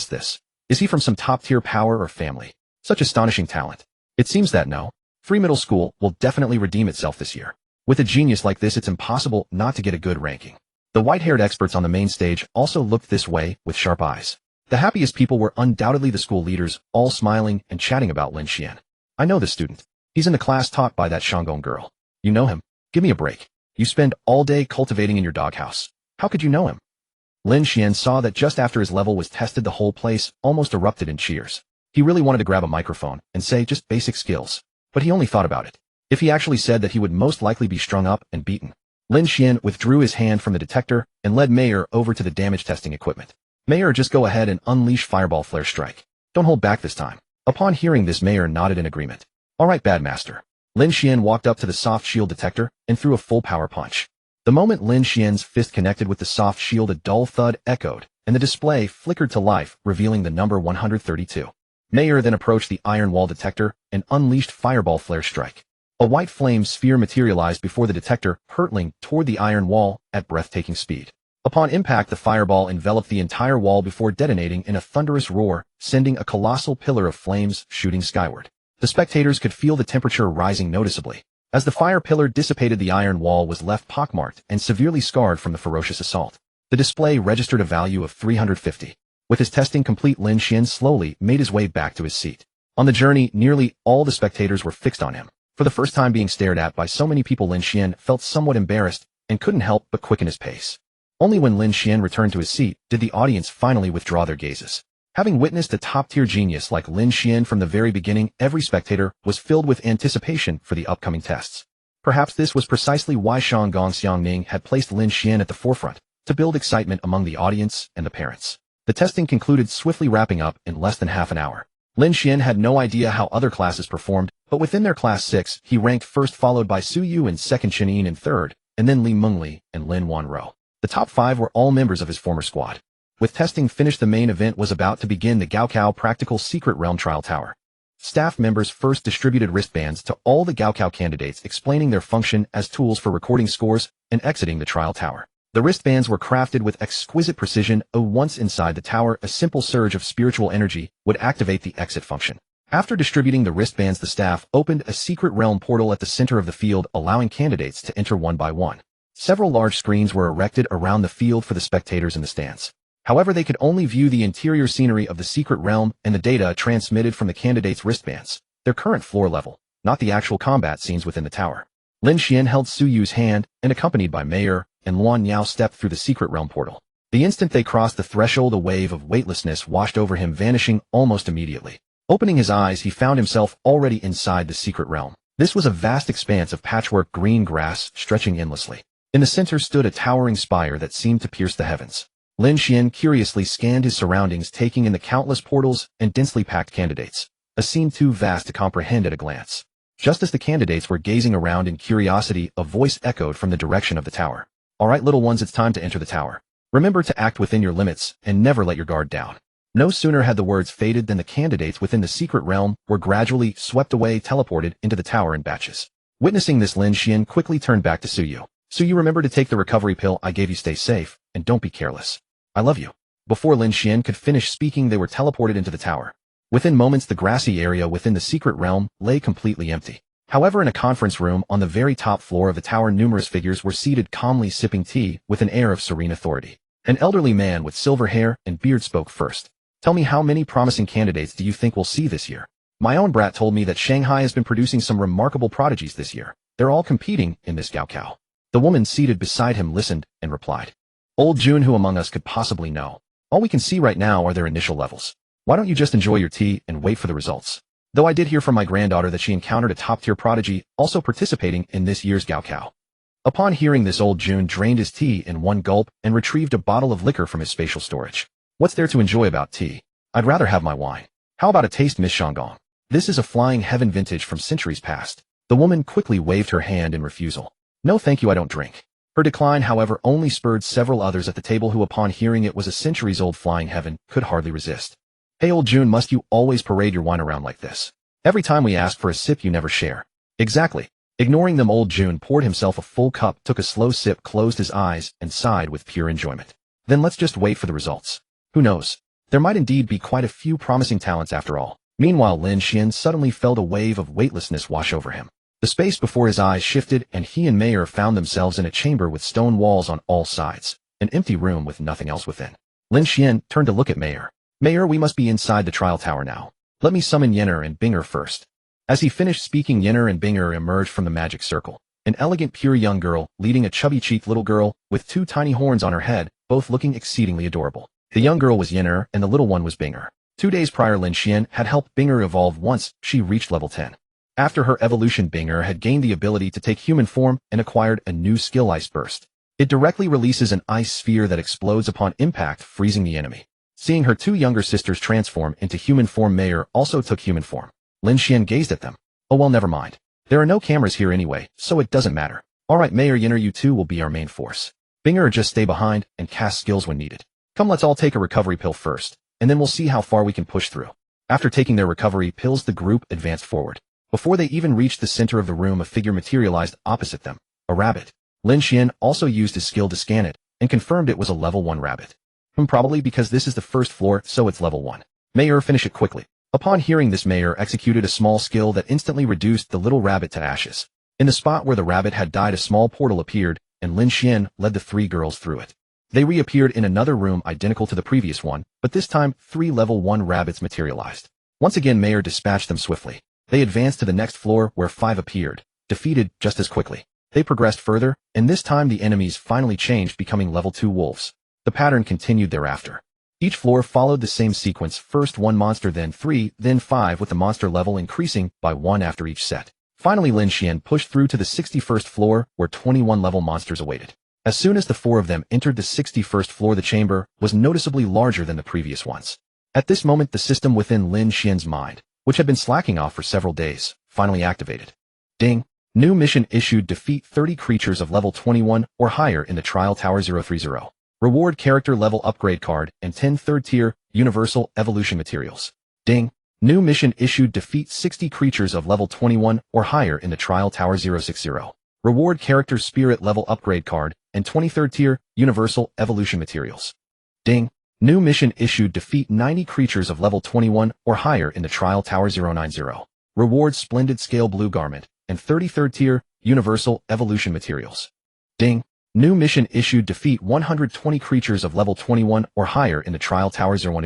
Is he from some top-tier power or family? Such astonishing talent. It seems that no. Free Middle School will definitely redeem itself this year. With a genius like this, it's impossible not to get a good ranking. The white-haired experts on the main stage also looked this way with sharp eyes. The happiest people were undoubtedly the school leaders, all smiling and chatting about Lin Xuan. "I know this student. He's in the class taught by that Shanggong girl. You know him? Give me a break. You spend all day cultivating in your doghouse. How could you know him?" Lin Xuan saw that just after his level was tested, the whole place almost erupted in cheers. He really wanted to grab a microphone and say just basic skills, but he only thought about it. If he actually said that, he would most likely be strung up and beaten. Lin Xuan withdrew his hand from the detector and led Mayor over to the damage testing equipment. "Mayor, just go ahead and unleash Fireball Flare Strike. Don't hold back this time." Upon hearing this, Mayor nodded in agreement. "All right, bad master." Lin Xuan walked up to the soft shield detector and threw a full power punch. The moment Lin Xuan's fist connected with the soft shield, a dull thud echoed, and the display flickered to life, revealing the number 132. Mayor then approached the iron wall detector and unleashed Fireball Flare Strike. A white flame sphere materialized before the detector, hurtling toward the iron wall at breathtaking speed. Upon impact, the fireball enveloped the entire wall before detonating in a thunderous roar, sending a colossal pillar of flames shooting skyward. The spectators could feel the temperature rising noticeably. As the fire pillar dissipated, the iron wall was left pockmarked and severely scarred from the ferocious assault. The display registered a value of 350. With his testing complete, Lin Xuan slowly made his way back to his seat. On the journey, nearly all the spectators were fixed on him. For the first time being stared at by so many people, Lin Xuan felt somewhat embarrassed and couldn't help but quicken his pace. Only when Lin Xuan returned to his seat did the audience finally withdraw their gazes. Having witnessed a top-tier genius like Lin Xuan from the very beginning, every spectator was filled with anticipation for the upcoming tests. Perhaps this was precisely why Shanggong Xiangning had placed Lin Xuan at the forefront, to build excitement among the audience and the parents. The testing concluded, swiftly wrapping up in less than half an hour. Lin Xuan had no idea how other classes performed, but within their class 6, he ranked first, followed by Su Yu in second, Chen Yin in third, and then Li Mengli and Lin Wanro. The top 5 were all members of his former squad. With testing finished, the main event was about to begin, the Gaokao Practical Secret Realm Trial Tower. Staff members first distributed wristbands to all the Gaokao candidates, explaining their function as tools for recording scores and exiting the trial tower. The wristbands were crafted with exquisite precision. Once inside the tower, a simple surge of spiritual energy would activate the exit function. After distributing the wristbands, the staff opened a secret realm portal at the center of the field, allowing candidates to enter one by one. Several large screens were erected around the field for the spectators in the stands. However, they could only view the interior scenery of the secret realm and the data transmitted from the candidates' wristbands, their current floor level, not the actual combat scenes within the tower. Lin Xuan held Su Yu's hand, and accompanied by Mayor and Luan Yao stepped through the secret realm portal. The instant they crossed the threshold, a wave of weightlessness washed over him, vanishing almost immediately. Opening his eyes, he found himself already inside the secret realm. This was a vast expanse of patchwork green grass stretching endlessly. In the center stood a towering spire that seemed to pierce the heavens. Lin Xuan curiously scanned his surroundings, taking in the countless portals and densely packed candidates, a scene too vast to comprehend at a glance. Just as the candidates were gazing around in curiosity, a voice echoed from the direction of the tower. "All right, little ones, it's time to enter the tower. Remember to act within your limits and never let your guard down." No sooner had the words faded than the candidates within the secret realm were gradually swept away, teleported into the tower in batches. Witnessing this, Lin Xuan quickly turned back to Su Yu. "So you remember to take the recovery pill I gave you. Stay safe, and don't be careless. I love you." Before Lin Xuan could finish speaking, they were teleported into the tower. Within moments, the grassy area within the secret realm lay completely empty. However, in a conference room on the very top floor of the tower, numerous figures were seated, calmly sipping tea with an air of serene authority. An elderly man with silver hair and beard spoke first. "Tell me, how many promising candidates do you think we'll see this year? My own brat told me that Shanghai has been producing some remarkable prodigies this year. They're all competing in this Gaokao." The woman seated beside him listened and replied, "Old June, who among us could possibly know? All we can see right now are their initial levels. Why don't you just enjoy your tea and wait for the results? Though I did hear from my granddaughter that she encountered a top-tier prodigy also participating in this year's Gaokao." Upon hearing this, Old June drained his tea in one gulp and retrieved a bottle of liquor from his spatial storage. "What's there to enjoy about tea? I'd rather have my wine. How about a taste, Miss Shanggong? This is a flying heaven vintage from centuries past." The woman quickly waved her hand in refusal. "No thank you, I don't drink." Her decline, however, only spurred several others at the table who, upon hearing it was a centuries-old flying heaven, could hardly resist. "Hey, Old June, must you always parade your wine around like this? Every time we ask for a sip, you never share." "Exactly." Ignoring them, Old June poured himself a full cup, took a slow sip, closed his eyes, and sighed with pure enjoyment. "Then let's just wait for the results. Who knows? There might indeed be quite a few promising talents after all." Meanwhile, Lin Xuan suddenly felt a wave of weightlessness wash over him. The space before his eyes shifted, and he and Mayor found themselves in a chamber with stone walls on all sides, an empty room with nothing else within. Lin Xuan turned to look at Mayor. "Mayor, we must be inside the trial tower now. Let me summon Yenner and Binger first." As he finished speaking, Yenner and Binger emerged from the magic circle. An elegant, pure young girl, leading a chubby-cheeked little girl with two tiny horns on her head, both looking exceedingly adorable. The young girl was Yenner, and the little one was Binger. 2 days prior, Lin Xuan had helped Binger evolve once she reached level 10. After her evolution, Binger had gained the ability to take human form and acquired a new skill, Ice Burst. It directly releases an ice sphere that explodes upon impact, freezing the enemy. Seeing her two younger sisters transform into human form, Mayor also took human form. Lin Xuan gazed at them. "Oh well, never mind. There are no cameras here anyway, so it doesn't matter. Alright, Mayor Yenner, you two will be our main force. Binger, just stay behind and cast skills when needed. Come, let's all take a recovery pill first, and then we'll see how far we can push through." After taking their recovery pills, the group advanced forward. Before they even reached the center of the room, a figure materialized opposite them, a rabbit. Lin Xuan also used his skill to scan it, and confirmed it was a level 1 rabbit. Probably because this is the first floor, so it's level 1. "Mayor, finish it quickly." Upon hearing this, Mayor executed a small skill that instantly reduced the little rabbit to ashes. In the spot where the rabbit had died, a small portal appeared, and Lin Xuan led the 3 girls through it. They reappeared in another room identical to the previous one, but this time 3 level 1 rabbits materialized. Once again, Mayor dispatched them swiftly. They advanced to the next floor, where 5 appeared, defeated just as quickly. They progressed further, and this time the enemies finally changed, becoming level 2 wolves. The pattern continued thereafter. Each floor followed the same sequence, first 1 monster, then 3, then 5, with the monster level increasing by 1 after each set. Finally, Lin Xuan pushed through to the 61st floor, where 21 level monsters awaited. As soon as the 4 of them entered the 61st floor, the chamber was noticeably larger than the previous ones. At this moment, the system within Lin Xuan's mind, which had been slacking off for several days, finally activated. Ding! New mission issued: defeat 30 creatures of level 21 or higher in the Trial Tower 030. Reward character level upgrade card and 10 third-tier universal evolution materials. Ding! New mission issued: defeat 60 creatures of level 21 or higher in the Trial Tower 060. Reward character spirit level upgrade card and 20 third-tier universal evolution materials. Ding! New mission issued: defeat 90 creatures of level 21 or higher in the Trial Tower 090. Reward splendid scale blue garment and 30 third-tier universal evolution materials. Ding! New mission issued: defeat 120 creatures of level 21 or higher in the Trial Tower 010.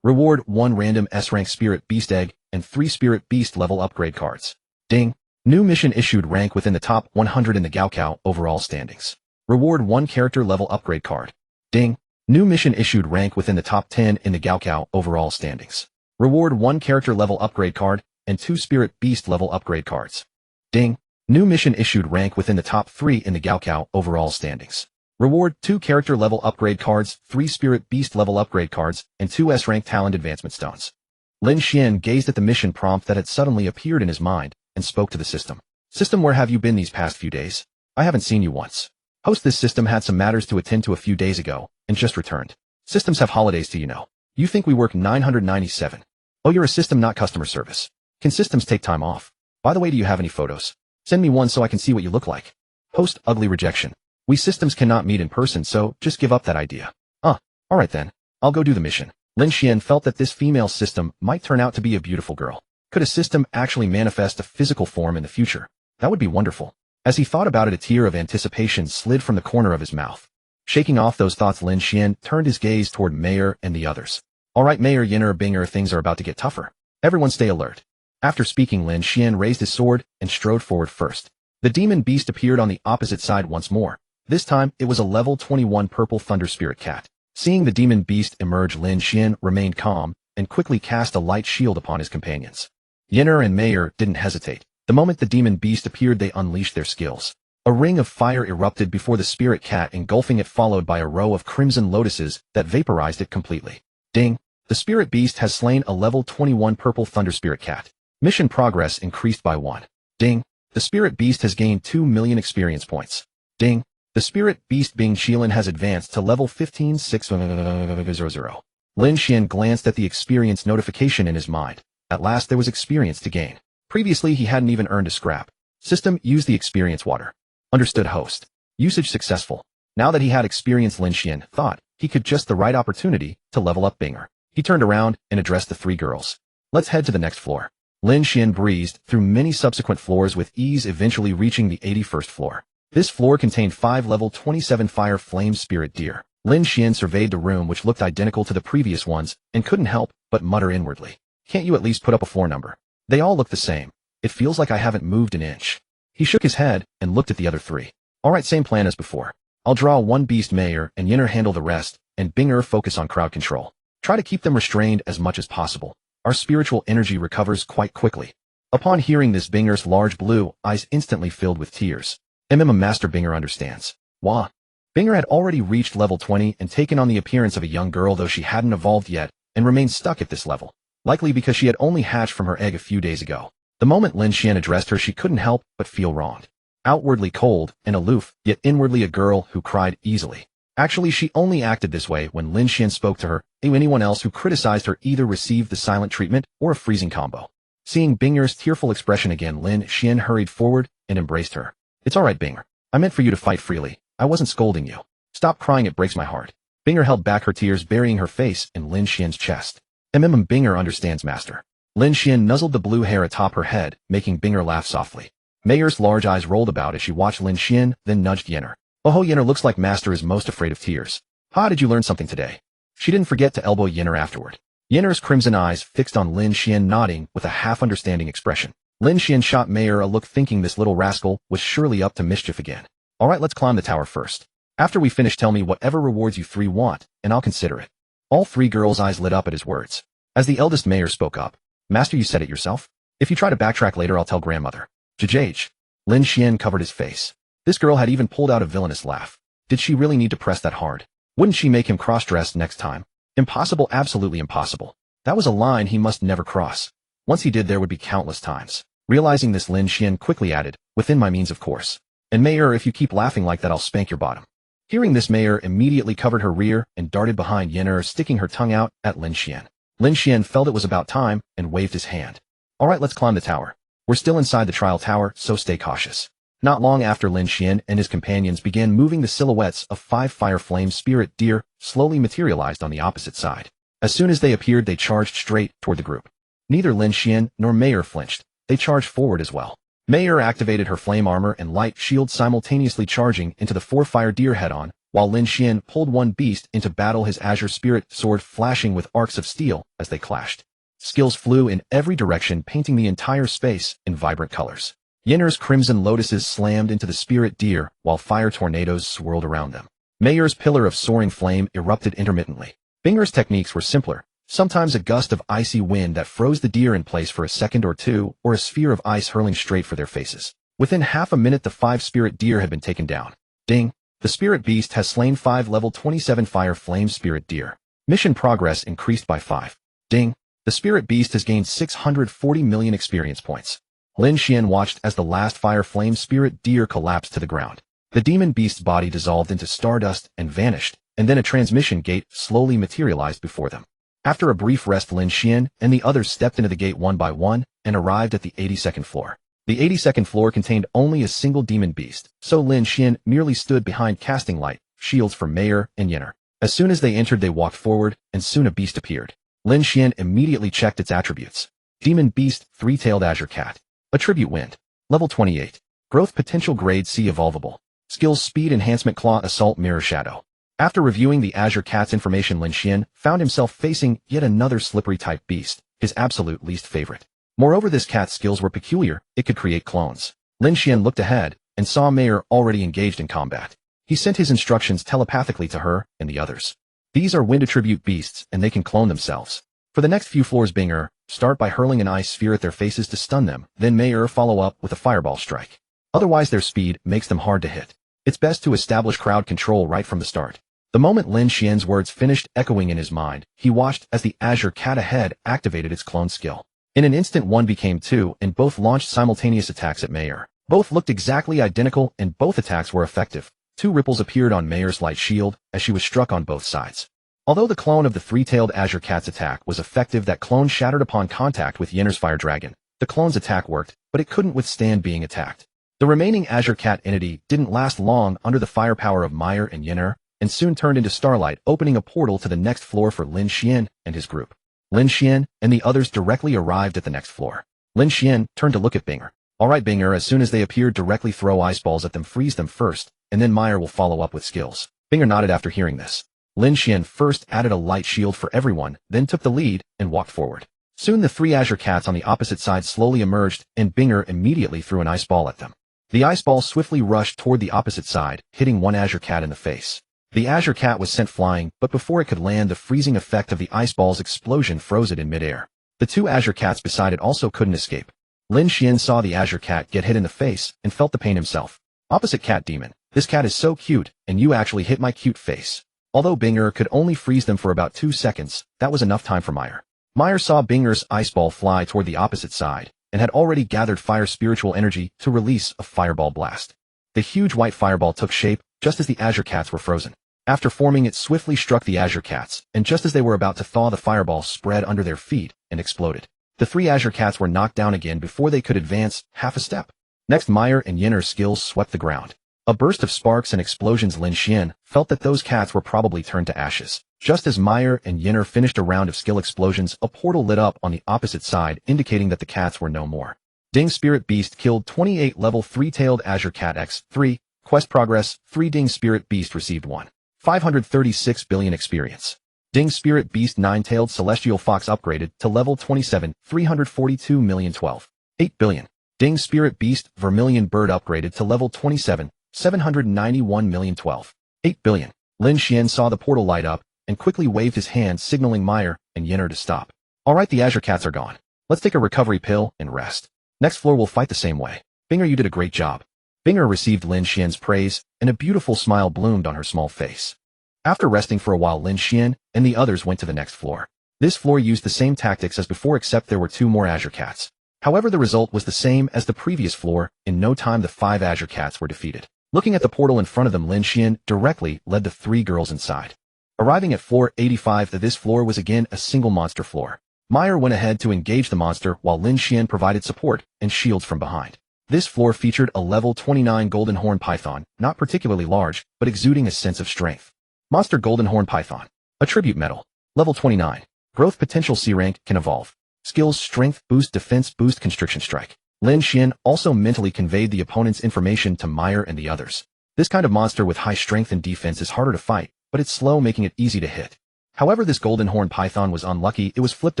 Reward 1 random S-rank spirit beast egg and 3 spirit beast level upgrade cards. Ding. New mission issued, rank within the top 100 in the Gaokao overall standings. Reward 1 character level upgrade card. Ding. New mission issued, rank within the top 10 in the Gaokao overall standings. Reward 1 character level upgrade card and 2 spirit beast level upgrade cards. Ding. New mission issued, rank within the top 3 in the Gaokao overall standings. Reward 2 character level upgrade cards, 3 spirit beast level upgrade cards, and 2 S-rank talent advancement stones. Lin Xuan gazed at the mission prompt that had suddenly appeared in his mind and spoke to the system. System, where have you been these past few days? I haven't seen you once. Host, this system had some matters to attend to a few days ago and just returned. Systems have holidays too, you know. You think we work 997. Oh, you're a system, not customer service. Can systems take time off? By the way, do you have any photos? Send me one so I can see what you look like. Host, ugly rejection. We systems cannot meet in person, so just give up that idea. Alright then. I'll go do the mission. Lin Xuan felt that this female system might turn out to be a beautiful girl. Could a system actually manifest a physical form in the future? That would be wonderful. As he thought about it, a tear of anticipation slid from the corner of his mouth. Shaking off those thoughts, Lin Xuan turned his gaze toward Mayor and the others. Alright, Mayor, Yinner, Binger, things are about to get tougher. Everyone stay alert. After speaking, Lin Xuan raised his sword and strode forward first. The demon beast appeared on the opposite side once more. This time, it was a level 21 purple thunder spirit cat. Seeing the demon beast emerge, Lin Xuan remained calm and quickly cast a light shield upon his companions. Yinner and Mayor didn't hesitate. The moment the demon beast appeared, they unleashed their skills. A ring of fire erupted before the spirit cat, engulfing it, followed by a row of crimson lotuses that vaporized it completely. Ding! The spirit beast has slain a level 21 purple thunder spirit cat. Mission progress increased by 1. Ding! The spirit beast has gained 2 million experience points. Ding! The spirit beast Bing Qilin has advanced to level 15,600. Lin Xuan glanced at the experience notification in his mind. At last there was experience to gain. Previously he hadn't even earned a scrap. System, use the experience water. Understood, host. Usage successful. Now that he had experience, Lin Xuan thought he could just the right opportunity to level up Binger. He turned around and addressed the 3 girls. Let's head to the next floor. Lin Xuan breezed through many subsequent floors with ease, eventually reaching the 81st floor. This floor contained 5 level 27 fire flame spirit deer. Lin Xuan surveyed the room, which looked identical to the previous ones, and couldn't help but mutter inwardly. Can't you at least put up a floor number? They all look the same. It feels like I haven't moved an inch. He shook his head and looked at the other 3. Alright, same plan as before. I'll draw 1 beast, Mayor, and Yinner handle the rest, and Binger focus on crowd control. Try to keep them restrained as much as possible. Our spiritual energy recovers quite quickly. Upon hearing this, Binger's large blue eyes instantly filled with tears. Master, Binger understands. Wah. Binger had already reached level 20 and taken on the appearance of a young girl, though she hadn't evolved yet, and remained stuck at this level. Likely because she had only hatched from her egg a few days ago. The moment Lin Xuan addressed her, she couldn't help but feel wronged. Outwardly cold and aloof, yet inwardly a girl who cried easily. Actually, she only acted this way when Lin Xuan spoke to her. Anyone else who criticized her either received the silent treatment or a freezing combo. Seeing Binger's tearful expression again, Lin Xuan hurried forward and embraced her. It's alright, Binger. I meant for you to fight freely. I wasn't scolding you. Stop crying, it breaks my heart. Binger held back her tears, burying her face in Lin Xuan's chest. Binger understands, master. Lin Xuan nuzzled the blue hair atop her head, making Binger laugh softly. Mayor's large eyes rolled about as she watched Lin Xuan, then nudged Yinner. Oh, Yinner, looks like master is most afraid of tears. Ha, did you learn something today? She didn't forget to elbow Yinner afterward. Yinner's crimson eyes fixed on Lin Xuan, nodding with a half-understanding expression. Lin Xuan shot Mayor a look, thinking this little rascal was surely up to mischief again. Alright, let's climb the tower first. After we finish, tell me whatever rewards you 3 want, and I'll consider it. All 3 girls' eyes lit up at his words. As the eldest Mayor spoke up. Master, you said it yourself? If you try to backtrack later, I'll tell grandmother. Jajaj. Lin Xuan covered his face. This girl had even pulled out a villainous laugh. Did she really need to press that hard? Wouldn't she make him cross-dress next time? Impossible, absolutely impossible. That was a line he must never cross. Once he did, there would be countless times. Realizing this, Lin Xuan quickly added, within my means, of course. And Mayor, if you keep laughing like that, I'll spank your bottom. Hearing this, Mayor immediately covered her rear and darted behind Yinner, sticking her tongue out at Lin Xuan. Lin Xuan felt it was about time and waved his hand. Alright, let's climb the tower. We're still inside the trial tower, so stay cautious. Not long after, Lin Xuan and his companions began moving, the silhouettes of 5 fire flame spirit deer slowly materialized on the opposite side. As soon as they appeared, they charged straight toward the group. Neither Lin Xuan nor Mayor flinched. They charged forward as well. Mayor activated her flame armor and light shield, simultaneously charging into the 4 fire deer head-on, while Lin Xuan pulled 1 beast into battle, his azure spirit sword flashing with arcs of steel as they clashed. Skills flew in every direction, painting the entire space in vibrant colors. Yinner's crimson lotuses slammed into the spirit deer, while fire tornadoes swirled around them. Mayer's pillar of soaring flame erupted intermittently. Binger's techniques were simpler. Sometimes a gust of icy wind that froze the deer in place for a second or two, or a sphere of ice hurling straight for their faces. Within half a minute, the 5 spirit deer had been taken down. Ding! The spirit beast has slain 5 level 27 fire flame spirit deer. Mission progress increased by 5. Ding! The spirit beast has gained 640 million experience points. Lin Xuan watched as the last fire flame spirit deer collapsed to the ground. The demon beast's body dissolved into stardust and vanished, and then a transmission gate slowly materialized before them. After a brief rest, Lin Xuan and the others stepped into the gate one by one and arrived at the 82nd floor. The 82nd floor contained only a single demon beast, so Lin Xuan merely stood behind casting light shields for Mayer and Yinner. As soon as they entered, they walked forward, and soon a beast appeared. Lin Xuan immediately checked its attributes. Demon Beast, 3-tailed Azure Cat. Attribute Wind. Level 28. Growth Potential Grade C Evolvable. Skills Speed Enhancement Claw Assault Mirror Shadow. After reviewing the Azure Cat's information, Lin Xuan found himself facing yet another slippery type beast, his absolute least favorite. Moreover, this cat's skills were peculiar. It could create clones. Lin Xuan looked ahead and saw Mayer already engaged in combat. He sent his instructions telepathically to her and the others. These are wind attribute beasts, and they can clone themselves. For the next few floors, Binger, start by hurling an ice sphere at their faces to stun them, then Mayer follow up with a fireball strike. Otherwise, their speed makes them hard to hit. It's best to establish crowd control right from the start. The moment Lin Xuan's words finished echoing in his mind, he watched as the Azure Cat ahead activated its clone skill. In an instant, 1 became 2, and both launched simultaneous attacks at Mayer. Both looked exactly identical, and both attacks were effective. 2 ripples appeared on Mayer's light shield as she was struck on both sides. Although the clone of the 3-tailed Azure Cat's attack was effective, that clone shattered upon contact with Yinner's Fire Dragon. The clone's attack worked, but it couldn't withstand being attacked. The remaining Azure Cat entity didn't last long under the firepower of Mayer and Yinner, and soon turned into starlight, opening a portal to the next floor for Lin Xuan and his group. Lin Xuan and the others directly arrived at the next floor. Lin Xuan turned to look at Binger. Alright Binger, as soon as they appeared, directly throw ice balls at them, freeze them first, and then Mayer will follow up with skills. Binger nodded after hearing this. Lin Xuan first added a light shield for everyone, then took the lead and walked forward. Soon the 3 Azure Cats on the opposite side slowly emerged, and Binger immediately threw an ice ball at them. The ice ball swiftly rushed toward the opposite side, hitting one Azure Cat in the face. The Azure Cat was sent flying, but before it could land, the freezing effect of the ice ball's explosion froze it in midair. The 2 Azure Cats beside it also couldn't escape. Lin Xuan saw the Azure Cat get hit in the face and felt the pain himself. Opposite Cat Demon. This cat is so cute, and you actually hit my cute face. Although Binger could only freeze them for about 2 seconds, that was enough time for Mayer. Mayer saw Binger's ice ball fly toward the opposite side, and had already gathered fire spiritual energy to release a fireball blast. The huge white fireball took shape just as the Azure Cats were frozen. After forming, it swiftly struck the Azure Cats, and just as they were about to thaw, the fireball spread under their feet and exploded. The 3 Azure Cats were knocked down again before they could advance half a step. Next, Mayer and Yinner's skills swept the ground. A burst of sparks and explosions. Lin Xuan felt that those cats were probably turned to ashes. Just as Mayer and Yinner finished a round of skill explosions, a portal lit up on the opposite side, indicating that the cats were no more. Ding Spirit Beast killed 28 level 3-tailed Azure Cat X3. Quest progress, 3 Ding Spirit Beast received 1,536 billion experience. Ding Spirit Beast 9-tailed Celestial Fox upgraded to level 27, 342 million 12.8 billion. Ding Spirit Beast Vermilion Bird upgraded to level 27, 791 million 12.8 billion. Lin Xuan saw the portal light up and quickly waved his hand, signaling Mayer and Yinner to stop. Alright, the Azure Cats are gone. Let's take a recovery pill and rest. Next floor will fight the same way. Binger, you did a great job. Binger received Lin Xuan's praise, and a beautiful smile bloomed on her small face. After resting for a while, Lin Xuan and the others went to the next floor. This floor used the same tactics as before, except there were 2 more Azure Cats. However, the result was the same as the previous floor. In no time, the 5 Azure Cats were defeated. Looking at the portal in front of them, Lin Xuan directly led the 3 girls inside. Arriving at floor 85, this floor was again a single monster floor. Mayer went ahead to engage the monster, while Lin Xuan provided support and shields from behind. This floor featured a level 29 Golden Horn Python, not particularly large, but exuding a sense of strength. Monster Golden Horn Python. Attribute Metal. Level 29. Growth Potential C rank, can evolve. Skills Strength Boost, Defense Boost, Constriction Strike. Lin Xuan also mentally conveyed the opponent's information to Mayer and the others. This kind of monster with high strength and defense is harder to fight, but it's slow, making it easy to hit. However, this golden horn python was unlucky. It was flipped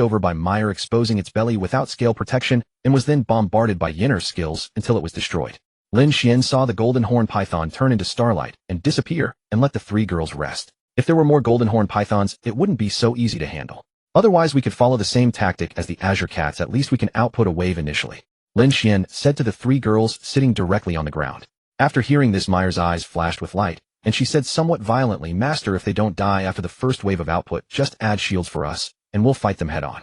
over by Meyer, exposing its belly without scale protection, and was then bombarded by Yinner's skills until it was destroyed. Lin Xuan saw the golden horn python turn into starlight and disappear and let the three girls rest. If there were more golden horn pythons, it wouldn't be so easy to handle. Otherwise, we could follow the same tactic as the Azure Cats. At least we can output a wave initially, Lin Xuan said to the three girls sitting directly on the ground. After hearing this, Meyer's eyes flashed with light, and she said somewhat violently, "Master, if they don't die after the first wave of output, just add shields for us, and we'll fight them head-on."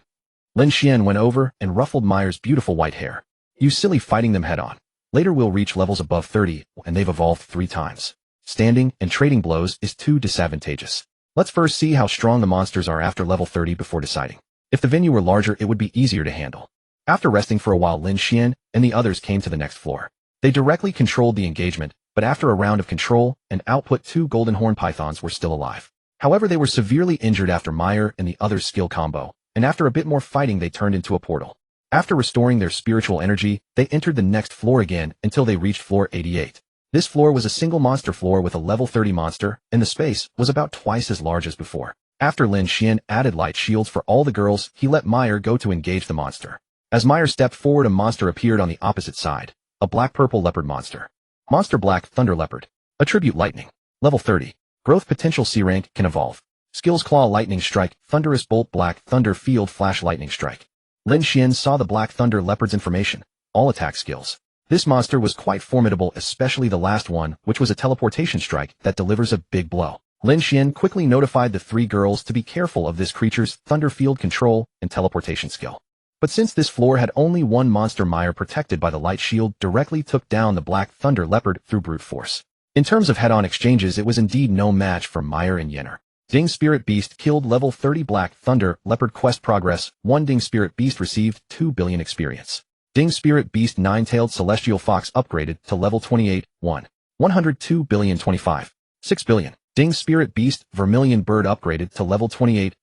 Lin Xuan went over and ruffled Meyer's beautiful white hair. "You silly, fighting them head-on. Later we'll reach levels above 30, and they've evolved 3 times. Standing and trading blows is too disadvantageous. Let's first see how strong the monsters are after level 30 before deciding. If the venue were larger, it would be easier to handle." After resting for a while, Lin Xuan and the others came to the next floor. They directly controlled the engagement, but after a round of control and output, 2 golden horn pythons were still alive. However, they were severely injured after Meyer and the others' skill combo, and after a bit more fighting they turned into a portal. After restoring their spiritual energy, they entered the next floor again until they reached floor 88. This floor was a single monster floor with a level 30 monster, and the space was about twice as large as before. After Lin Xuan added light shields for all the girls, he let Meyer go to engage the monster. As Meyer stepped forward, a monster appeared on the opposite side, a black-purple leopard monster. Monster Black Thunder Leopard. Attribute Lightning. Level 30. Growth potential C rank, can evolve. Skills Claw Lightning Strike, Thunderous Bolt, Black Thunder Field Flash Lightning Strike. Lin Xuan saw the Black Thunder Leopard's information. All attack skills. This monster was quite formidable, especially the last one, which was a teleportation strike that delivers a big blow. Lin Xuan quickly notified the 3 girls to be careful of this creature's Thunder Field control and teleportation skill. But since this floor had only one monster, Meyer, protected by the light shield, directly took down the Black Thunder Leopard through brute force. In terms of head-on exchanges, it was indeed no match for Meyer and Yinner. Ding Spirit Beast killed level 30 Black Thunder Leopard. Quest progress: 1. Ding Spirit Beast received 2 billion experience. Ding Spirit Beast Nine-Tailed Celestial Fox upgraded to level 28, 102 billion 25, 6 billion. Ding Spirit Beast Vermilion Bird upgraded to level 28,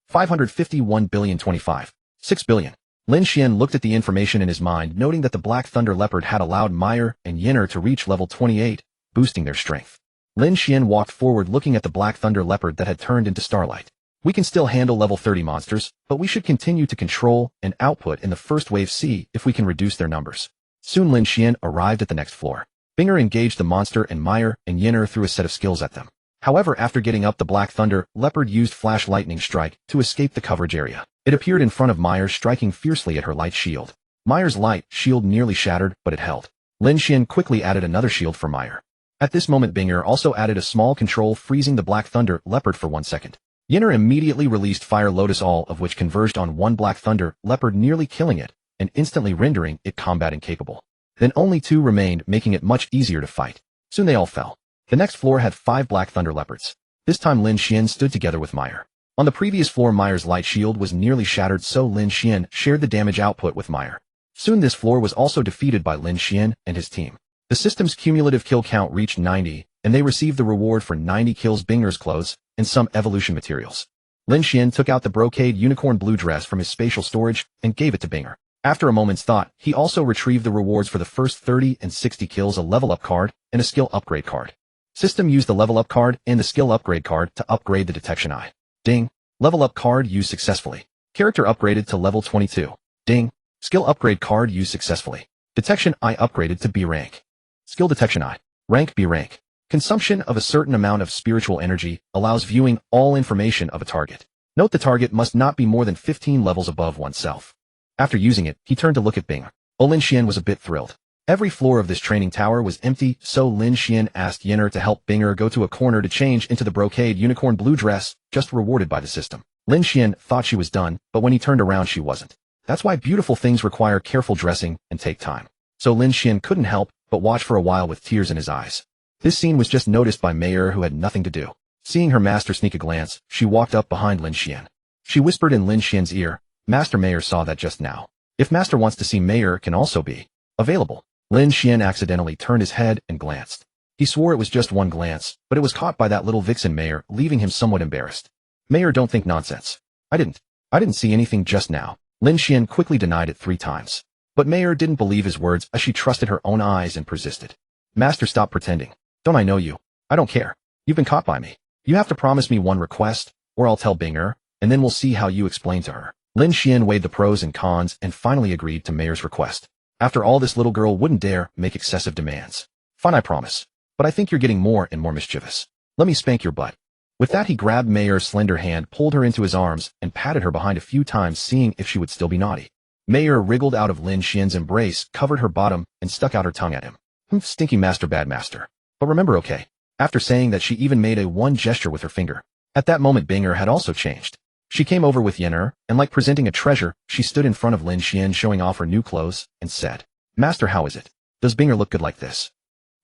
551 billion 25, 6 billion. Lin Xuan looked at the information in his mind, noting that the Black Thunder Leopard had allowed Meyer and Yinner to reach level 28, boosting their strength. Lin Xuan walked forward, looking at the Black Thunder Leopard that had turned into starlight. "We can still handle level 30 monsters, but we should continue to control and output in the first wave, see if we can reduce their numbers." Soon Lin Xuan arrived at the next floor. Binger engaged the monster and Meyer and Yinner threw a set of skills at them. However, after getting up, the Black Thunder Leopard used Flash Lightning Strike to escape the coverage area. It appeared in front of Meyer, striking fiercely at her light shield. Meyer's light shield nearly shattered, but it held. Lin Xuan quickly added another shield for Meyer. At this moment, Binger also added a small control, freezing the Black Thunder Leopard for 1 second. Yinner immediately released Fire Lotus, all of which converged on one Black Thunder Leopard, nearly killing it, and instantly rendering it combat incapable. Then only 2 remained, making it much easier to fight. Soon they all fell. The next floor had 5 Black Thunder Leopards. This time Lin Xuan stood together with Meyer. On the previous floor, Meyer's light shield was nearly shattered, so Lin Xuan shared the damage output with Meyer. Soon this floor was also defeated by Lin Xuan and his team. The system's cumulative kill count reached 90, and they received the reward for 90 kills, Binger's clothes, and some evolution materials. Lin Xuan took out the brocade unicorn blue dress from his spatial storage and gave it to Binger. After a moment's thought, he also retrieved the rewards for the first 30 and 60 kills, a level up card and a skill upgrade card. System used the level up card and the skill upgrade card to upgrade the detection eye. Ding. Level up card used successfully. Character upgraded to level 22. Ding. Skill upgrade card used successfully. Detection eye upgraded to B rank. Skill detection eye. Rank B rank. Consumption of a certain amount of spiritual energy allows viewing all information of a target. Note the target must not be more than 15 levels above oneself. After using it, he turned to look at Binger. Lin Xuan was a bit thrilled. Every floor of this training tower was empty, so Lin Xuan asked Yinner to help Binger go to a corner to change into the brocade unicorn blue dress, just rewarded by the system. Lin Xuan thought she was done, but when he turned around she wasn't. That's why beautiful things require careful dressing and take time. So Lin Xuan couldn't help but watch for a while with tears in his eyes. This scene was just noticed by Meyer, who had nothing to do. Seeing her master sneak a glance, she walked up behind Lin Xuan. She whispered in Lin Xuan's ear, "Master." Meyer saw that just now. If Master wants to see, Meyer can also be available. Lin Xuan accidentally turned his head and glanced. He swore it was just one glance, but it was caught by that little vixen Meyer, leaving him somewhat embarrassed. "Meyer, don't think nonsense. I didn't see anything just now." Lin Xuan quickly denied it 3 times. But Meyer didn't believe his words, as she trusted her own eyes and persisted. "Master, stop pretending. Don't I know you? I don't care. You've been caught by me. You have to promise me one request, or I'll tell Binger, and then we'll see how you explain to her. Lin Xuan weighed the pros and cons and finally agreed to Mayor's request. After all, this little girl wouldn't dare make excessive demands. Fine, I promise. But I think you're getting more and more mischievous. Let me spank your butt. With that, he grabbed Mayor's slender hand, pulled her into his arms, and patted her behind a few times, seeing if she would still be naughty. Mayor wriggled out of Lin Xuan's embrace, covered her bottom, and stuck out her tongue at him. Stinky master, bad master. But remember, okay? After saying that, she even made a one gesture with her finger. At that moment, Binger had also changed. She came over with Yenner, and like presenting a treasure, she stood in front of Lin Xuan showing off her new clothes, and said, Master, how is it? Does Binger look good like this?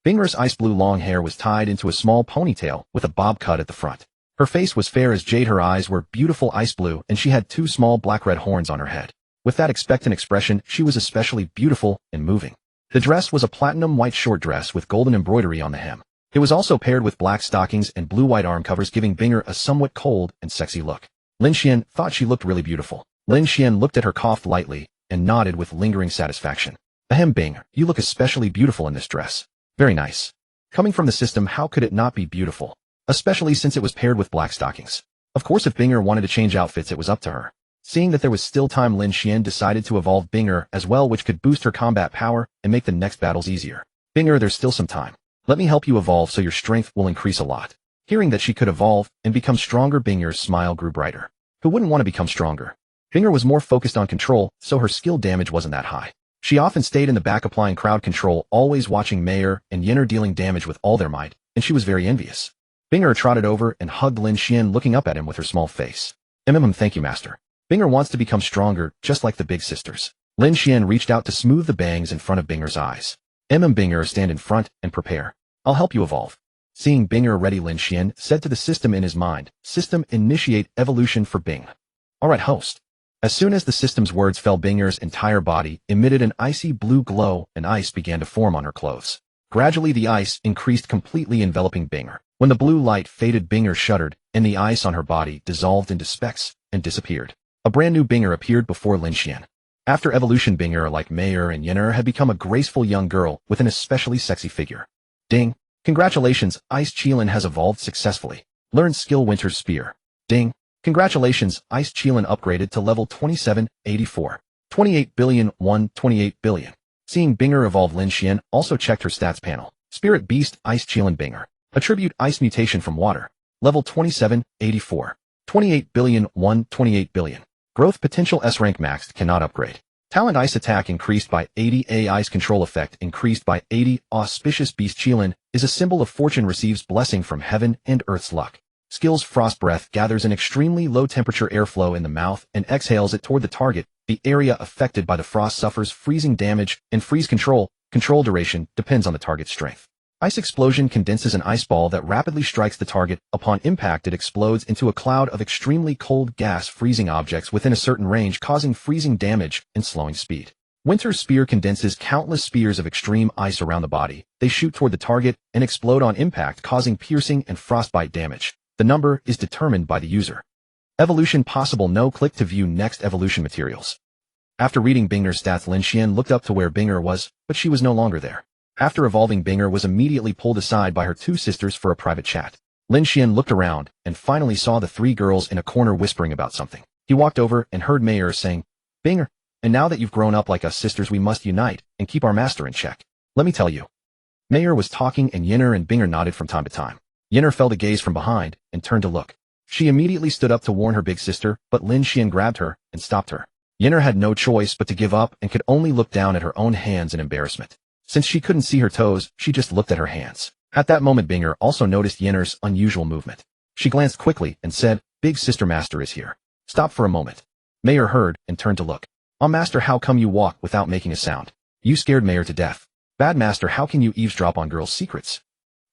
Binger's ice blue long hair was tied into a small ponytail with a bob cut at the front. Her face was fair as jade, her eyes were beautiful ice blue, and she had 2 small black-red horns on her head. With that expectant expression, she was especially beautiful and moving. The dress was a platinum white short dress with golden embroidery on the hem. It was also paired with black stockings and blue-white arm covers, giving Binger a somewhat cold and sexy look. Lin Xuan thought she looked really beautiful. Lin Xuan looked at her, coughed lightly, and nodded with lingering satisfaction. Ahem, Binger, you look especially beautiful in this dress. Very nice. Coming from the system, how could it not be beautiful? Especially since it was paired with black stockings. Of course, if Binger wanted to change outfits, it was up to her. Seeing that there was still time, Lin Xuan decided to evolve Binger as well, which could boost her combat power and make the next battles easier. Binger, there's still some time. Let me help you evolve so your strength will increase a lot. Hearing that she could evolve and become stronger, Binger's smile grew brighter. Who wouldn't want to become stronger? Binger was more focused on control, so her skill damage wasn't that high. She often stayed in the back applying crowd control, always watching Mayor and Yenner dealing damage with all their might, and she was very envious. Binger trotted over and hugged Lin Xuan, looking up at him with her small face. Thank you, master. Binger wants to become stronger, just like the big sisters. Lin Xuan reached out to smooth the bangs in front of Binger's eyes. Binger, stand in front and prepare. I'll help you evolve. Seeing Binger ready, Lin Xuan said to the system in his mind, System, initiate evolution for Bing. Alright, host. As soon as the system's words fell, Binger's entire body emitted an icy blue glow, and ice began to form on her clothes. Gradually, the ice increased, completely enveloping Binger. When the blue light faded, Binger shuddered, and the ice on her body dissolved into specks and disappeared. A brand new Binger appeared before Lin Xuan. After evolution, Binger, like Mayor and Yenner, had become a graceful young girl with an especially sexy figure. Ding! Congratulations, Ice Qilin has evolved successfully. Learn skill Winter's Spear. Ding! Congratulations, Ice Qilin upgraded to level 2784. 28 billion, 28 billion. Seeing Binger evolve, Lin Xuan also checked her stats panel. Spirit Beast, Ice Qilin Binger. Attribute Ice Mutation from Water. Level 2784. 28 billion, 28 billion. Growth Potential S rank maxed, cannot upgrade. Talent Ice Attack increased by 80. A Ice Control Effect increased by 80. Auspicious Beast Qilin is a symbol of fortune, receives blessing from heaven and earth's luck. Skills Frost Breath gathers an extremely low temperature airflow in the mouth and exhales it toward the target. The area affected by the frost suffers freezing damage, and freeze control duration depends on the target's strength. Ice Explosion condenses an ice ball that rapidly strikes the target. Upon impact, it explodes into a cloud of extremely cold gas, freezing objects within a certain range, causing freezing damage and slowing speed. Winter's Spear condenses countless spears of extreme ice around the body. They shoot toward the target and explode on impact, causing piercing and frostbite damage. The number is determined by the user. Evolution possible. No click to view next evolution materials. After reading Binger's stats, Lin Xuan looked up to where Binger was, but she was no longer there. After evolving, Binger was immediately pulled aside by her 2 sisters for a private chat. Lin Xuan looked around and finally saw the 3 girls in a corner whispering about something. He walked over and heard Mayor saying, Binger, and now that you've grown up like us sisters, we must unite and keep our master in check. Let me tell you. Mayor was talking, and Yenner and Binger nodded from time to time. Yenner felt a gaze from behind and turned to look. She immediately stood up to warn her big sister, but Lin Xuan grabbed her and stopped her. Yenner had no choice but to give up and could only look down at her own hands in embarrassment. Since she couldn't see her toes, she just looked at her hands. At that moment, Binger also noticed Yenner's unusual movement. She glanced quickly and said, Big Sister, Master is here. Stop for a moment. Mayor heard and turned to look. Master, how come you walk without making a sound? You scared Mayor to death. Bad Master, how can you eavesdrop on girls' secrets?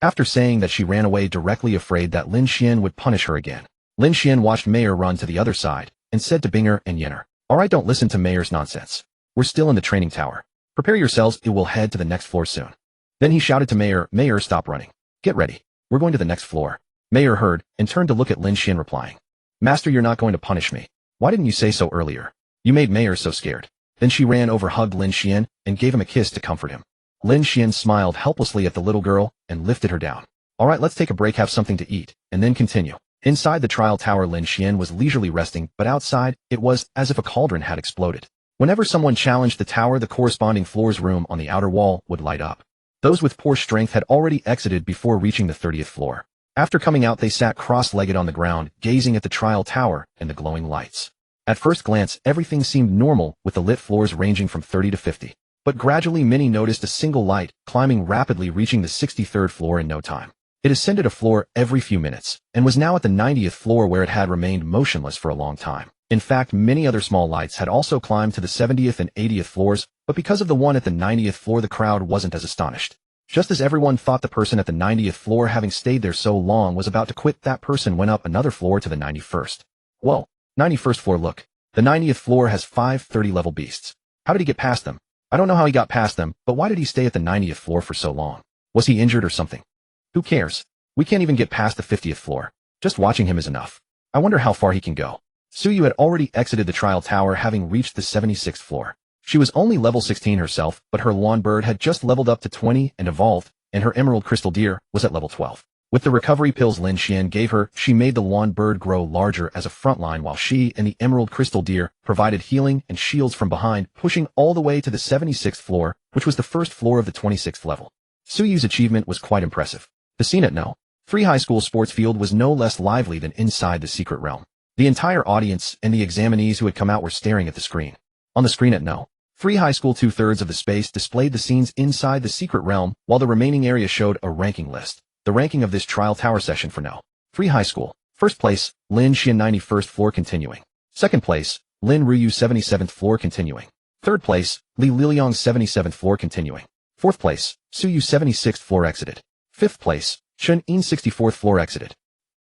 After saying that, she ran away directly, afraid that Lin Xuan would punish her again. Lin Xuan watched Mayor run to the other side and said to Binger and Yenner, Alright, don't listen to Mayor's nonsense. We're still in the training tower. Prepare yourselves, it will head to the next floor soon. Then he shouted to Mayor, Mayor, stop running. Get ready. We're going to the next floor. Mayor heard and turned to look at Lin Xuan, replying, Master, you're not going to punish me. Why didn't you say so earlier? You made Mayor so scared. Then she ran over, hugged Lin Xuan, and gave him a kiss to comfort him. Lin Xuan smiled helplessly at the little girl and lifted her down. Alright, let's take a break, have something to eat, and then continue. Inside the trial tower, Lin Xuan was leisurely resting, but outside, it was as if a cauldron had exploded. Whenever someone challenged the tower, the corresponding floor's room on the outer wall would light up. Those with poor strength had already exited before reaching the 30th floor. After coming out, they sat cross-legged on the ground, gazing at the trial tower and the glowing lights. At first glance, everything seemed normal, with the lit floors ranging from 30 to 50. But gradually Minnie noticed a single light, climbing rapidly, reaching the 63rd floor in no time. It ascended a floor every few minutes, and was now at the 90th floor, where it had remained motionless for a long time. In fact, many other small lights had also climbed to the 70th and 80th floors, but because of the one at the 90th floor, the crowd wasn't as astonished. Just as everyone thought the person at the 90th floor, having stayed there so long, was about to quit, that person went up another floor to the 91st. Whoa, 91st floor, look. The 90th floor has 5 30-level beasts. How did he get past them? I don't know how he got past them, but why did he stay at the 90th floor for so long? Was he injured or something? Who cares? We can't even get past the 50th floor. Just watching him is enough. I wonder how far he can go. Suyu had already exited the trial tower, having reached the 76th floor. She was only level 16 herself, but her lawn bird had just leveled up to 20 and evolved, and her emerald crystal deer was at level 12. With the recovery pills Lin Xuan gave her, she made the lawn bird grow larger as a front line, while she and the emerald crystal deer provided healing and shields from behind, pushing all the way to the 76th floor, which was the first floor of the 26th level. Suyu's achievement was quite impressive. The scene at No. 3 High School sports field was no less lively than inside the secret realm. The entire audience and the examinees who had come out were staring at the screen. On the screen at No. 3 High School, 2/3 of the space displayed the scenes inside the secret realm, while the remaining area showed a ranking list. The ranking of this trial tower session for No. 3 High School. First place, Lin Xuan, 91st floor, continuing. Second place, Lin Ruyu, 77th floor, continuing. Third place, Li Liliang, 77th floor, continuing. Fourth place, Suyu, 76th floor, exited. Fifth place, Chun In, 64th floor, exited.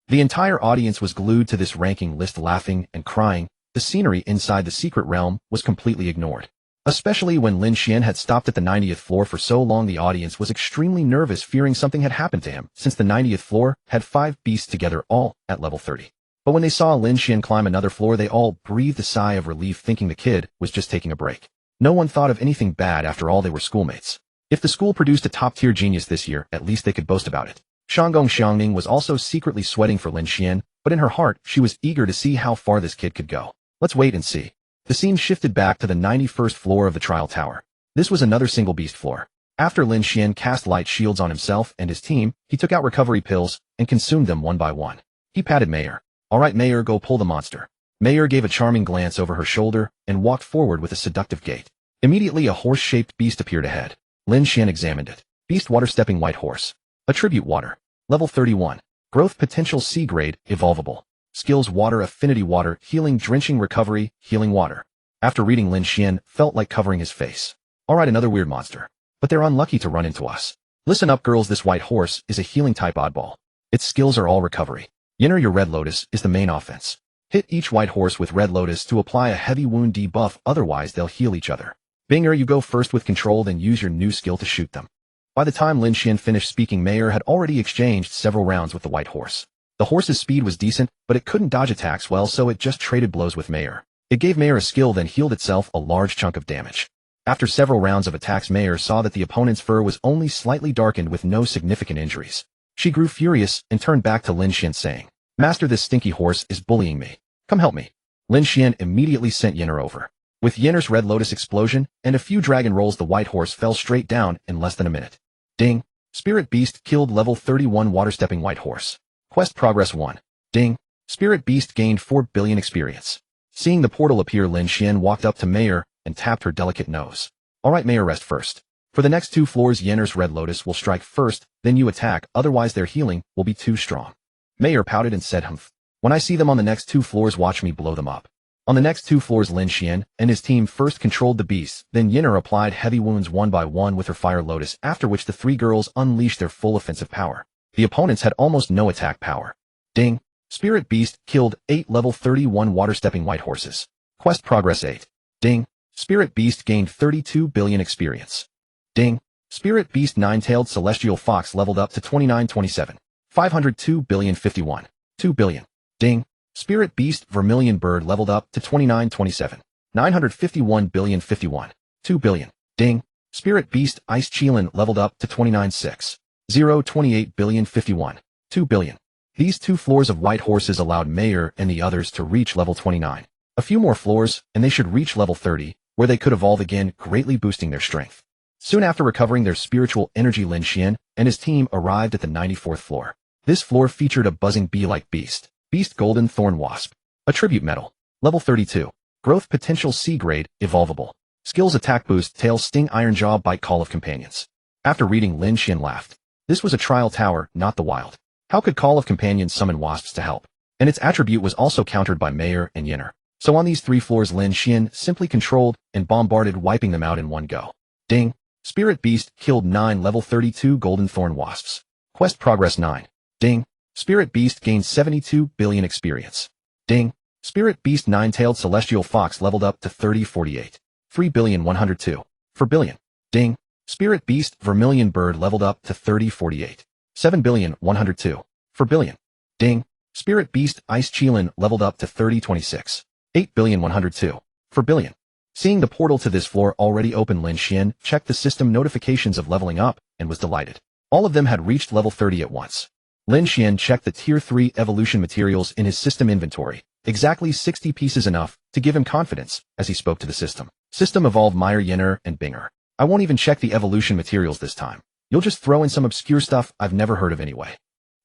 The entire audience was glued to this ranking list, laughing and crying. The scenery inside the secret realm was completely ignored. Especially when Lin Xuan had stopped at the 90th floor for so long, the audience was extremely nervous, fearing something had happened to him, since the 90th floor had 5 beasts together, all at level 30. But when they saw Lin Xuan climb another floor, they all breathed a sigh of relief, thinking the kid was just taking a break. No one thought of anything bad, after all they were schoolmates. If the school produced a top-tier genius this year, at least they could boast about it. Shanggong Xiangning was also secretly sweating for Lin Xuan, but in her heart, she was eager to see how far this kid could go. Let's wait and see. The scene shifted back to the 91st floor of the trial tower. This was another single beast floor. After Lin Xuan cast light shields on himself and his team, he took out recovery pills and consumed them one by one. He patted Mayor. Alright Mayor, go pull the monster. Mayor gave a charming glance over her shoulder and walked forward with a seductive gait. Immediately a horse-shaped beast appeared ahead. Lin Xuan examined it. Beast water-stepping white horse. Attribute water. Level 31. Growth potential C grade, evolvable. Skills water, affinity water, healing, drenching, recovery, healing water. After reading, Lin Xuan felt like covering his face. Alright, another weird monster. But they're unlucky to run into us. Listen up girls, this white horse is a healing type oddball. Its skills are all recovery. Yinner, your red lotus is the main offense. Hit each white horse with red lotus to apply a heavy wound debuff, otherwise they'll heal each other. Binger, you go first with control, then use your new skill to shoot them. By the time Lin Xuan finished speaking, Mayor had already exchanged several rounds with the white horse. The horse's speed was decent, but it couldn't dodge attacks well, so it just traded blows with Mayor. It gave Mayor a skill, then healed itself a large chunk of damage. After several rounds of attacks, Mayor saw that the opponent's fur was only slightly darkened with no significant injuries. She grew furious and turned back to Lin Xuan saying, Master, this stinky horse is bullying me. Come help me. Lin Xuan immediately sent Yinner over. With Yinner's red lotus explosion and a few dragon rolls, the white horse fell straight down in less than a minute. Ding. Spirit Beast killed level 31 water-stepping white horse. Quest progress 1. Ding. Spirit Beast gained 4 billion experience. Seeing the portal appear, Lin Xuan walked up to Mayor and tapped her delicate nose. Alright Mayor, rest first. For the next 2 floors, Yenner's red lotus will strike first, then you attack, otherwise their healing will be too strong. Mayor pouted and said, humph. When I see them on the next 2 floors, watch me blow them up. On the next 2 floors, Lin Xuan and his team first controlled the beasts, then Yenner applied heavy wounds one by one with her fire lotus, after which the 3 girls unleashed their full offensive power. The opponents had almost no attack power. Ding. Spirit Beast killed 8 level 31 water-stepping white horses. Quest progress 8. Ding. Spirit Beast gained 32 billion experience. Ding. Spirit Beast 9-tailed celestial fox leveled up to 2927. 502 billion 51. 2 billion. Ding. Spirit Beast Vermilion Bird leveled up to 2927. 951 billion 51. 2 billion. Ding. Spirit Beast Ice Cheelin leveled up to 29.6. 028 billion 51. 2 billion. These 2 floors of white horses allowed Mayer and the others to reach level 29. A few more floors, and they should reach level 30, where they could evolve again, greatly boosting their strength. Soon after recovering their spiritual energy, Lin Xuan and his team arrived at the 94th floor. This floor featured a buzzing bee-like beast, Beast Golden Thorn Wasp. Attribute Metal. Level 32. Growth Potential C grade, Evolvable. Skills Attack Boost, Tail Sting, Iron Jaw, Bite, Call of Companions. After reading, Lin Xuan laughed. This was a trial tower, not the wild. How could Call of Companions summon wasps to help? And its attribute was also countered by Mayer and Yinner. So on these 3 floors, Lin Xuan simply controlled and bombarded, wiping them out in one go. Ding! Spirit Beast killed 9 level 32 Golden Thorn Wasps. Quest Progress 9. Ding! Spirit Beast gained 72 billion experience. Ding! Spirit Beast 9-tailed Celestial Fox leveled up to 3048. 3,102. For billion. Ding! Spirit Beast Vermilion Bird leveled up to 3048. 7,102. For billion. Ding! Spirit Beast Ice Cheelin leveled up to 3026. 8,102. For billion. Seeing the portal to this floor already open, Lin Xuan checked the system notifications of leveling up and was delighted. All of them had reached level 30 at once. Lin Xuan checked the Tier 3 evolution materials in his system inventory. Exactly 60 pieces, enough to give him confidence as he spoke to the system. System evolved Meyer, Yinner, and Binger. I won't even check the evolution materials this time. You'll just throw in some obscure stuff I've never heard of anyway.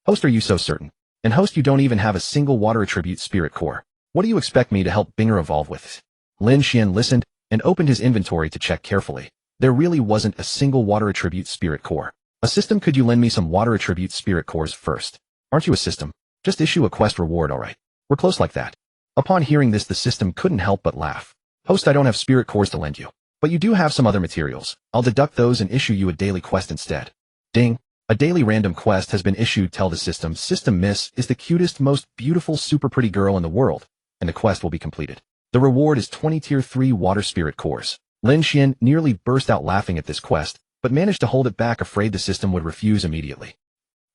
Host, are you so certain? And host, you don't even have a single water attribute spirit core. What do you expect me to help Binger evolve with? Lin Xuan listened and opened his inventory to check carefully. There really wasn't a single water attribute spirit core. A system, could you lend me some water attribute spirit cores first? Aren't you a system? Just issue a quest reward, alright. We're close like that. Upon hearing this, the system couldn't help but laugh. Host, I don't have spirit cores to lend you. But you do have some other materials. I'll deduct those and issue you a daily quest instead. Ding! A daily random quest has been issued. Tell the system, System Miss is the cutest, most beautiful, super pretty girl in the world, and the quest will be completed. The reward is 20 Tier 3 water spirit cores. Lin Xuan nearly burst out laughing at this quest, but managed to hold it back, afraid the system would refuse immediately.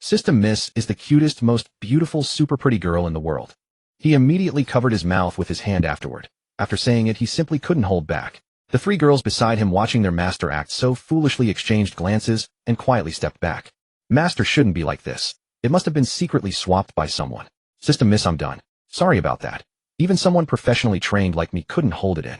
System Miss is the cutest, most beautiful, super pretty girl in the world. He immediately covered his mouth with his hand afterward. After saying it, he simply couldn't hold back. The 3 girls beside him, watching their master act so foolishly, exchanged glances and quietly stepped back. Master shouldn't be like this. It must have been secretly swapped by someone. System Miss, I'm done. Sorry about that. Even someone professionally trained like me couldn't hold it in.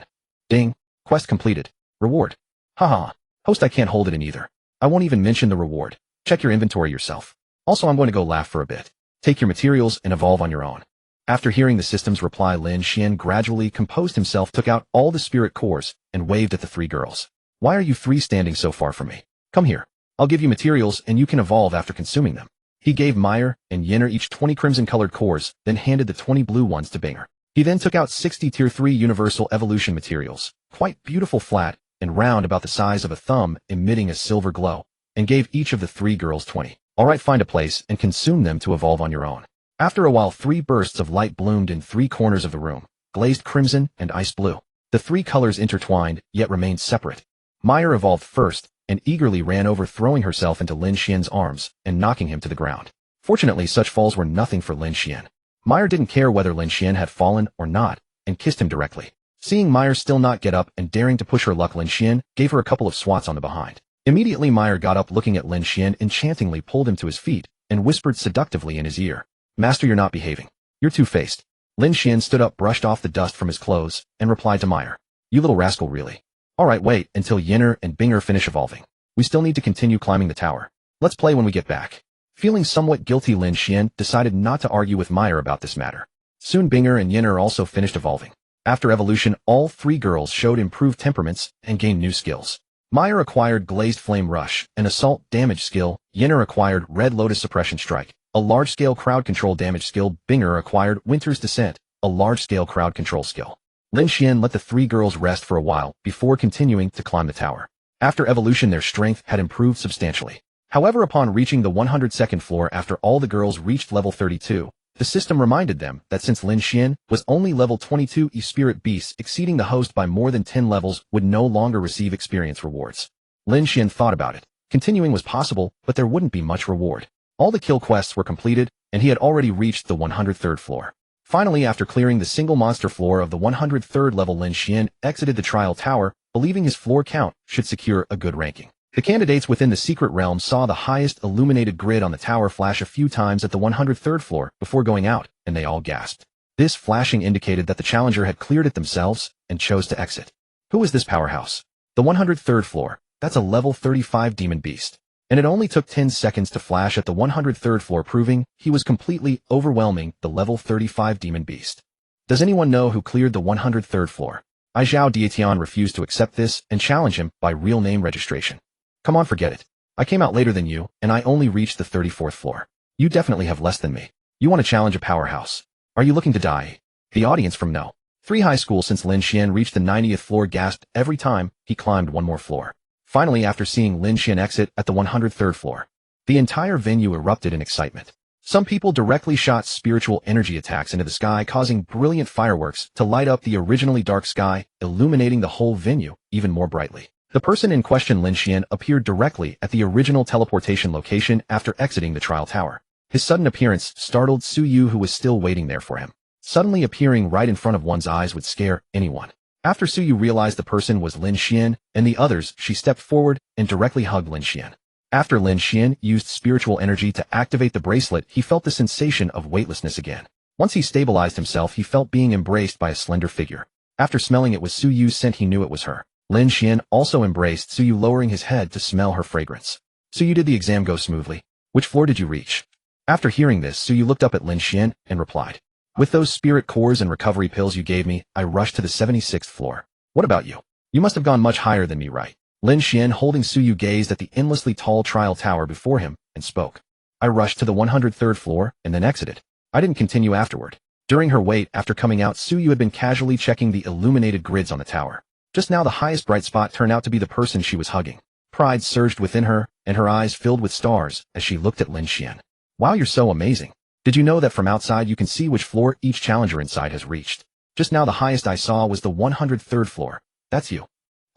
Ding! Quest completed. Reward. Haha. Host, I can't hold it in either. I won't even mention the reward. Check your inventory yourself. Also, I'm going to go laugh for a bit. Take your materials and evolve on your own. After hearing the system's reply, Lin Xuan gradually composed himself, took out all the spirit cores, and waved at the 3 girls. Why are you 3 standing so far from me? Come here. I'll give you materials and you can evolve after consuming them. He gave Meyer and Yinner each 20 crimson-colored cores, then handed the 20 blue ones to Binger. He then took out 60 Tier 3 universal evolution materials, quite beautiful, flat and round, about the size of a thumb, emitting a silver glow, and gave each of the 3 girls 20. Alright, find a place and consume them to evolve on your own. After a while, 3 bursts of light bloomed in 3 corners of the room, glazed crimson and ice blue. The 3 colors intertwined, yet remained separate. Meyer evolved first, and eagerly ran over, throwing herself into Lin Xuan's arms and knocking him to the ground. Fortunately, such falls were nothing for Lin Xuan. Meyer didn't care whether Lin Xuan had fallen or not, and kissed him directly. Seeing Meyer still not get up and daring to push her luck, Lin Xuan gave her a couple of swats on the behind. Immediately, Meyer got up, looking at Lin Xuan, enchantingly pulled him to his feet, and whispered seductively in his ear, Master, you're not behaving. You're two-faced. Lin Xuan stood up, brushed off the dust from his clothes, and replied to Meyer, You little rascal, really. Alright, wait until Yinner and Binger finish evolving. We still need to continue climbing the tower. Let's play when we get back. Feeling somewhat guilty, Lin Xuan decided not to argue with Meyer about this matter. Soon Binger and Yinner also finished evolving. After evolution, all 3 girls showed improved temperaments and gained new skills. Meyer acquired Glazed Flame Rush, an assault damage skill. Yinner acquired Red Lotus Suppression Strike, a large-scale crowd control damage skill. Binger acquired Winter's Descent, a large-scale crowd control skill. Lin Xuan let the 3 girls rest for a while before continuing to climb the tower. After evolution, their strength had improved substantially. However, upon reaching the 102nd floor, after all the girls reached level 32, the system reminded them that since Lin Xuan was only level 22, spirit beasts exceeding the host by more than 10 levels would no longer receive experience rewards. Lin Xuan thought about it. Continuing was possible, but there wouldn't be much reward. All the kill quests were completed, and he had already reached the 103rd floor. Finally, after clearing the single monster floor of the 103rd level, Lin Xuan exited the trial tower, believing his floor count should secure a good ranking. The candidates within the secret realm saw the highest illuminated grid on the tower flash a few times at the 103rd floor before going out, and they all gasped. This flashing indicated that the challenger had cleared it themselves and chose to exit. Who is this powerhouse? The 103rd floor. That's a level 35 demon beast. And it only took 10 seconds to flash at the 103rd floor, proving he was completely overwhelming the level 35 demon beast. Does anyone know who cleared the 103rd floor? Zhao Dietian refused to accept this and challenge him by real name registration. Come on, forget it. I came out later than you, and I only reached the 34th floor. You definitely have less than me. You want to challenge a powerhouse. Are you looking to die? The audience from No. 3 high school since Lin Xuan reached the 90th floor gasped every time he climbed one more floor. Finally, after seeing Lin Xuan exit at the 103rd floor, the entire venue erupted in excitement. Some people directly shot spiritual energy attacks into the sky, causing brilliant fireworks to light up the originally dark sky, illuminating the whole venue even more brightly. The person in question, Lin Xuan, appeared directly at the original teleportation location after exiting the trial tower. His sudden appearance startled Su Yu, who was still waiting there for him. Suddenly appearing right in front of one's eyes would scare anyone. After Su Yu realized the person was Lin Xuan and the others, she stepped forward and directly hugged Lin Xuan. After Lin Xuan used spiritual energy to activate the bracelet, he felt the sensation of weightlessness again. Once he stabilized himself, he felt being embraced by a slender figure. After smelling it was Su Yu's scent, he knew it was her. Lin Xuan also embraced Su Yu, lowering his head to smell her fragrance. Su Yu, did the exam go smoothly? Which floor did you reach? After hearing this, Su Yu looked up at Lin Xuan and replied, with those spirit cores and recovery pills you gave me, I rushed to the 76th floor. What about you? You must have gone much higher than me, right? Lin Xuan, holding Su Yu, gazed at the endlessly tall trial tower before him and spoke. I rushed to the 103rd floor and then exited. I didn't continue afterward. During her wait after coming out, Su Yu had been casually checking the illuminated grids on the tower. Just now the highest bright spot turned out to be the person she was hugging. Pride surged within her, and her eyes filled with stars as she looked at Lin Xuan. Wow, you're so amazing. Did you know that from outside you can see which floor each challenger inside has reached? Just now the highest I saw was the 103rd floor. That's you.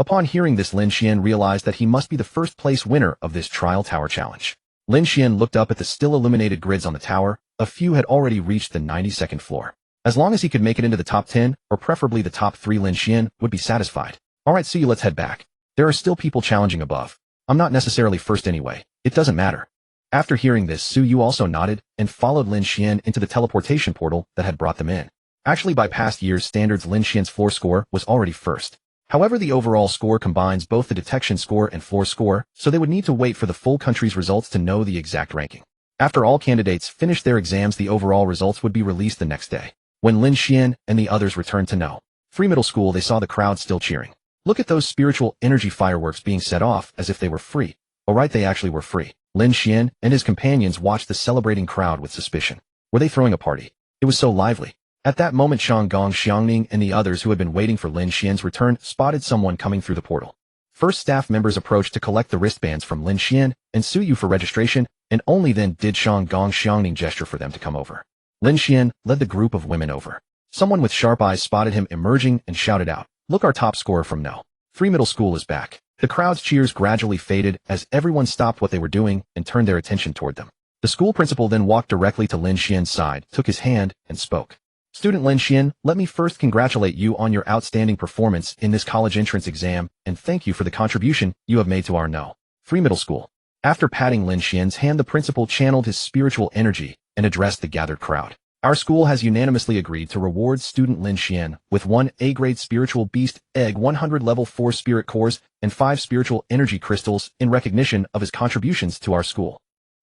Upon hearing this, Lin Xuan realized that he must be the first place winner of this trial tower challenge. Lin Xuan looked up at the still illuminated grids on the tower. A few had already reached the 92nd floor. As long as he could make it into the top 10, or preferably the top 3, Lin Xuan would be satisfied. Alright, Su Yu, let's head back. There are still people challenging above. I'm not necessarily first anyway. It doesn't matter. After hearing this, Su Yu also nodded and followed Lin Xuan into the teleportation portal that had brought them in. Actually, by past years' standards, Lin Xuan's floor score was already first. However, the overall score combines both the detection score and floor score, so they would need to wait for the full country's results to know the exact ranking. After all candidates finished their exams, the overall results would be released the next day. When Lin Xuan and the others returned to No. 3 middle school, they saw the crowd still cheering. Look at those spiritual energy fireworks being set off as if they were free. Alright, they actually were free. Lin Xuan and his companions watched the celebrating crowd with suspicion. Were they throwing a party? It was so lively. At that moment, Shanggong, Xiangning, and the others who had been waiting for Lin Xuan's return spotted someone coming through the portal. First, staff members approached to collect the wristbands from Lin Xuan and Su Yu for registration, and only then did Shanggong, Xiangning gesture for them to come over. Lin Xuan led the group of women over. Someone with sharp eyes spotted him emerging and shouted out, "Look, our top scorer from No. 3 middle school is back." The crowd's cheers gradually faded as everyone stopped what they were doing and turned their attention toward them. The school principal then walked directly to Lin Xuan's side, took his hand, and spoke. Student Lin Xuan, let me first congratulate you on your outstanding performance in this college entrance exam, and thank you for the contribution you have made to our No. 3 middle school. After patting Lin Xuan's hand, the principal channeled his spiritual energy and addressed the gathered crowd. Our school has unanimously agreed to reward student Lin Xuan with 1 A-grade spiritual beast egg, 100 level 4 spirit cores, and 5 spiritual energy crystals in recognition of his contributions to our school.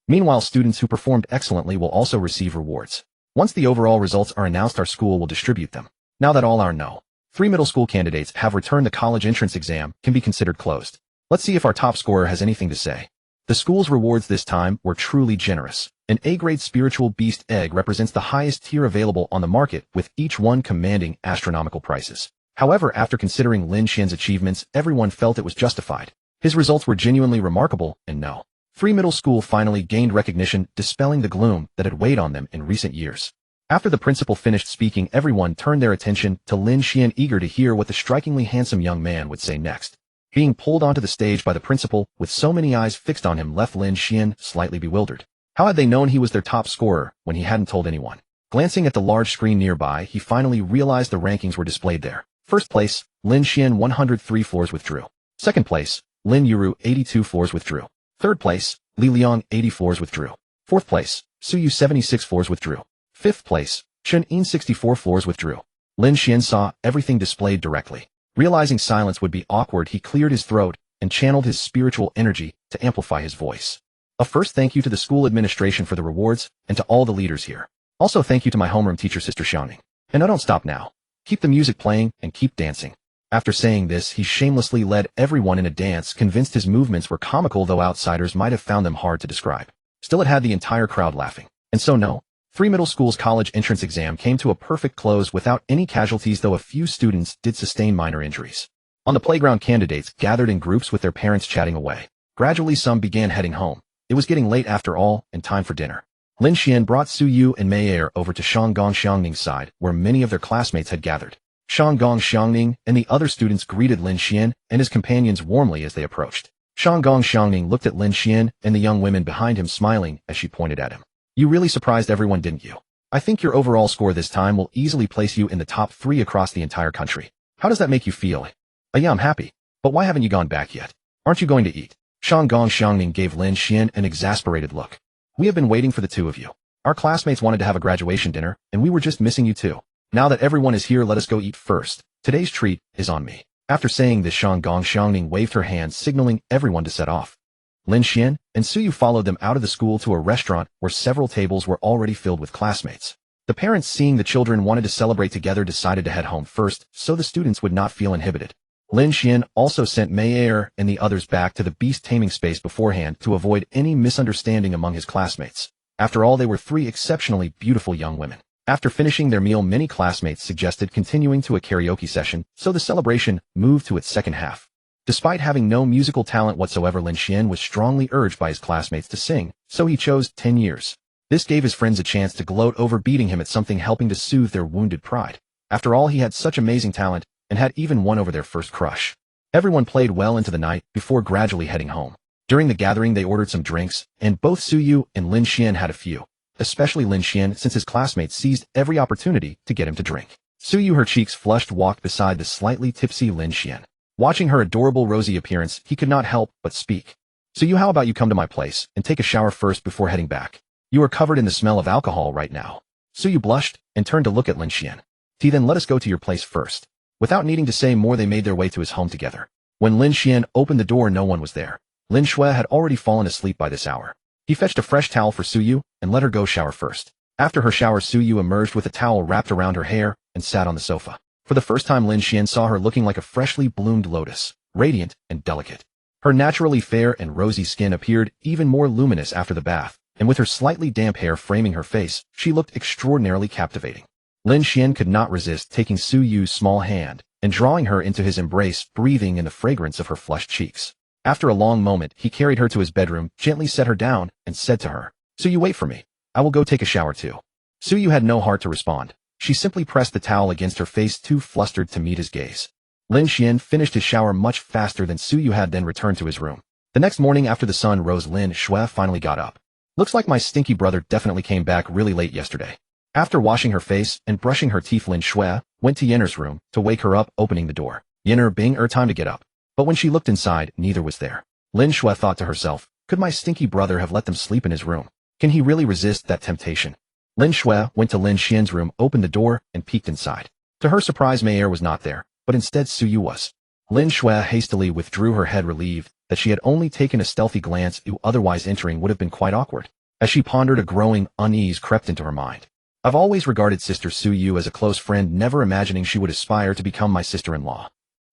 Meanwhile, students who performed excellently will also receive rewards. Once the overall results are announced, our school will distribute them. Now that all our No. 3 middle school candidates have returned, the college entrance exam can be considered closed. Let's see if our top scorer has anything to say. The school's rewards this time were truly generous. An A-grade spiritual beast egg represents the highest tier available on the market, with each one commanding astronomical prices. However, after considering Lin Xuan's achievements, everyone felt it was justified. His results were genuinely remarkable, and No. 3 middle school finally gained recognition, dispelling the gloom that had weighed on them in recent years. After the principal finished speaking, everyone turned their attention to Lin Xuan, eager to hear what the strikingly handsome young man would say next. Being pulled onto the stage by the principal, with so many eyes fixed on him, left Lin Xuan slightly bewildered. How had they known he was their top scorer when he hadn't told anyone? Glancing at the large screen nearby, he finally realized the rankings were displayed there. First place, Lin Xuan, 103 floors withdrew. Second place, Lin Yuru 82 floors withdrew. Third place, Li Liang 80 floors withdrew. Fourth place, Su Yu 76 floors withdrew. Fifth place, Chen Yin 64 floors withdrew. Lin Xuan saw everything displayed directly. Realizing silence would be awkward, he cleared his throat and channeled his spiritual energy to amplify his voice. A first thank you to the school administration for the rewards and to all the leaders here. Also thank you to my homeroom teacher Sister Xiaoning. And I don't stop now. Keep the music playing and keep dancing. After saying this, he shamelessly led everyone in a dance, convinced his movements were comical, though outsiders might have found them hard to describe. Still, it had the entire crowd laughing. And so no, 3 middle school's college entrance exam came to a perfect close without any casualties, though a few students did sustain minor injuries. On the playground, candidates gathered in groups with their parents chatting away. Gradually, some began heading home. It was getting late after all, and time for dinner. Lin Xuan brought Su Yu and Mei Er over to Shanggong Xiangning's side, where many of their classmates had gathered. Shanggong Xiangning and the other students greeted Lin Xuan and his companions warmly as they approached. Shanggong Xiangning looked at Lin Xuan and the young women behind him, smiling as she pointed at him. You really surprised everyone, didn't you? I think your overall score this time will easily place you in the top 3 across the entire country. How does that make you feel? Yeah, I'm happy. But why haven't you gone back yet? Aren't you going to eat? Shanggong Xiangning gave Lin Xuan an exasperated look. We have been waiting for the two of you. Our classmates wanted to have a graduation dinner, and we were just missing you too. Now that everyone is here, let us go eat first. Today's treat is on me. After saying this, Shanggong Xiangning waved her hand, signaling everyone to set off. Lin Xuan and Su Yu followed them out of the school to a restaurant where several tables were already filled with classmates. The parents, seeing the children wanted to celebrate together, decided to head home first so the students would not feel inhibited. Lin Xuan also sent Mei Er and the others back to the Beast-Taming space beforehand to avoid any misunderstanding among his classmates. After all, they were 3 exceptionally beautiful young women. After finishing their meal, many classmates suggested continuing to a karaoke session, so the celebration moved to its second half. Despite having no musical talent whatsoever, Lin Xuan was strongly urged by his classmates to sing, so he chose 10 years. This gave his friends a chance to gloat over beating him at something, helping to soothe their wounded pride. After all, he had such amazing talent and had even won over their first crush. Everyone played well into the night before gradually heading home. During the gathering, they ordered some drinks, and both Su Yu and Lin Xuan had a few, especially Lin Xuan, since his classmates seized every opportunity to get him to drink. Su Yu, her cheeks flushed, walked beside the slightly tipsy Lin Xuan. Watching her adorable rosy appearance, he could not help but speak. Su Yu, how about you come to my place and take a shower first before heading back? You are covered in the smell of alcohol right now. Su Yu blushed and turned to look at Lin Xuan. Then let us go to your place first. Without needing to say more, they made their way to his home together. When Lin Xuan opened the door, no one was there. Lin Xuan had already fallen asleep by this hour. He fetched a fresh towel for Su Yu and let her go shower first. After her shower, Su Yu emerged with a towel wrapped around her hair and sat on the sofa. For the first time, Lin Xuan saw her looking like a freshly bloomed lotus, radiant and delicate. Her naturally fair and rosy skin appeared even more luminous after the bath, and with her slightly damp hair framing her face, she looked extraordinarily captivating. Lin Xuan could not resist taking Su Yu's small hand and drawing her into his embrace, breathing in the fragrance of her flushed cheeks. After a long moment, he carried her to his bedroom, gently set her down, and said to her, "Su Yu, wait for me. I will go take a shower too." Su Yu had no heart to respond. She simply pressed the towel against her face, too flustered to meet his gaze. Lin Xuan finished his shower much faster than Su Yu had, then returned to his room. The next morning after the sun rose, Lin Xuan finally got up. Looks like my stinky brother definitely came back really late yesterday. After washing her face and brushing her teeth, Lin Xuan went to Yenner's room to wake her up, opening the door. Yenner being time to get up. But when she looked inside, neither was there. Lin Xuan thought to herself, could my stinky brother have let them sleep in his room? Can he really resist that temptation? Lin Xuan went to Lin Xuan's room, opened the door, and peeked inside. To her surprise, Mei Er was not there, but instead Su Yu was. Lin Xuan hastily withdrew her head, relieved that she had only taken a stealthy glance, who otherwise entering would have been quite awkward. As she pondered, a growing unease crept into her mind. I've always regarded Sister Su Yu as a close friend, never imagining she would aspire to become my sister-in-law.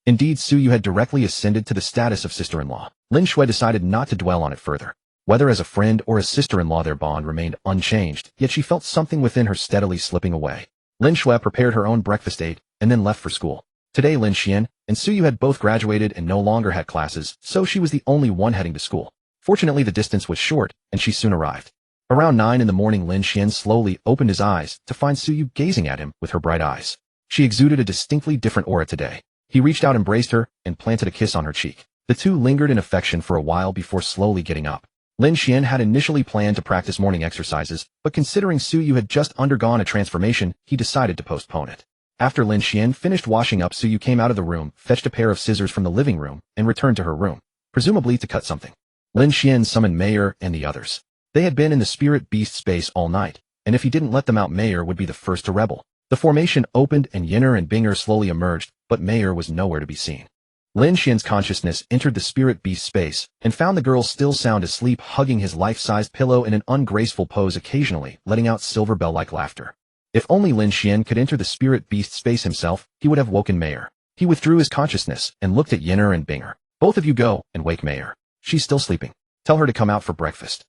Indeed, Su Yu had directly ascended to the status of sister-in-law. Lin Xuan decided not to dwell on it further. Whether as a friend or as sister-in-law, their bond remained unchanged, yet she felt something within her steadily slipping away. Lin Xuan prepared her own breakfast, ate, and then left for school. Today, Lin Xuan and Su Yu had both graduated and no longer had classes, so she was the only one heading to school. Fortunately, the distance was short, and she soon arrived. Around 9 in the morning, Lin Xuan slowly opened his eyes to find Su Yu gazing at him with her bright eyes. She exuded a distinctly different aura today. He reached out, embraced her, and planted a kiss on her cheek. The two lingered in affection for a while before slowly getting up. Lin Xuan had initially planned to practice morning exercises, but considering Su Yu had just undergone a transformation, he decided to postpone it. After Lin Xuan finished washing up, Su Yu came out of the room, fetched a pair of scissors from the living room, and returned to her room. presumably to cut something. Lin Xuan summoned Mayor and the others. They had been in the spirit beast space all night, and if he didn't let them out, Mayor would be the first to rebel. The formation opened and Yinner and Binger slowly emerged, but Mayor was nowhere to be seen. Lin Xuan's consciousness entered the spirit beast space and found the girl still sound asleep, hugging his life-sized pillow in an ungraceful pose, occasionally letting out silver bell-like laughter. If only Lin Xuan could enter the spirit beast space himself, he would have woken Mayor. He withdrew his consciousness and looked at Yinner and Binger. Both of you go and wake Mayor. She's still sleeping. Tell her to come out for breakfast.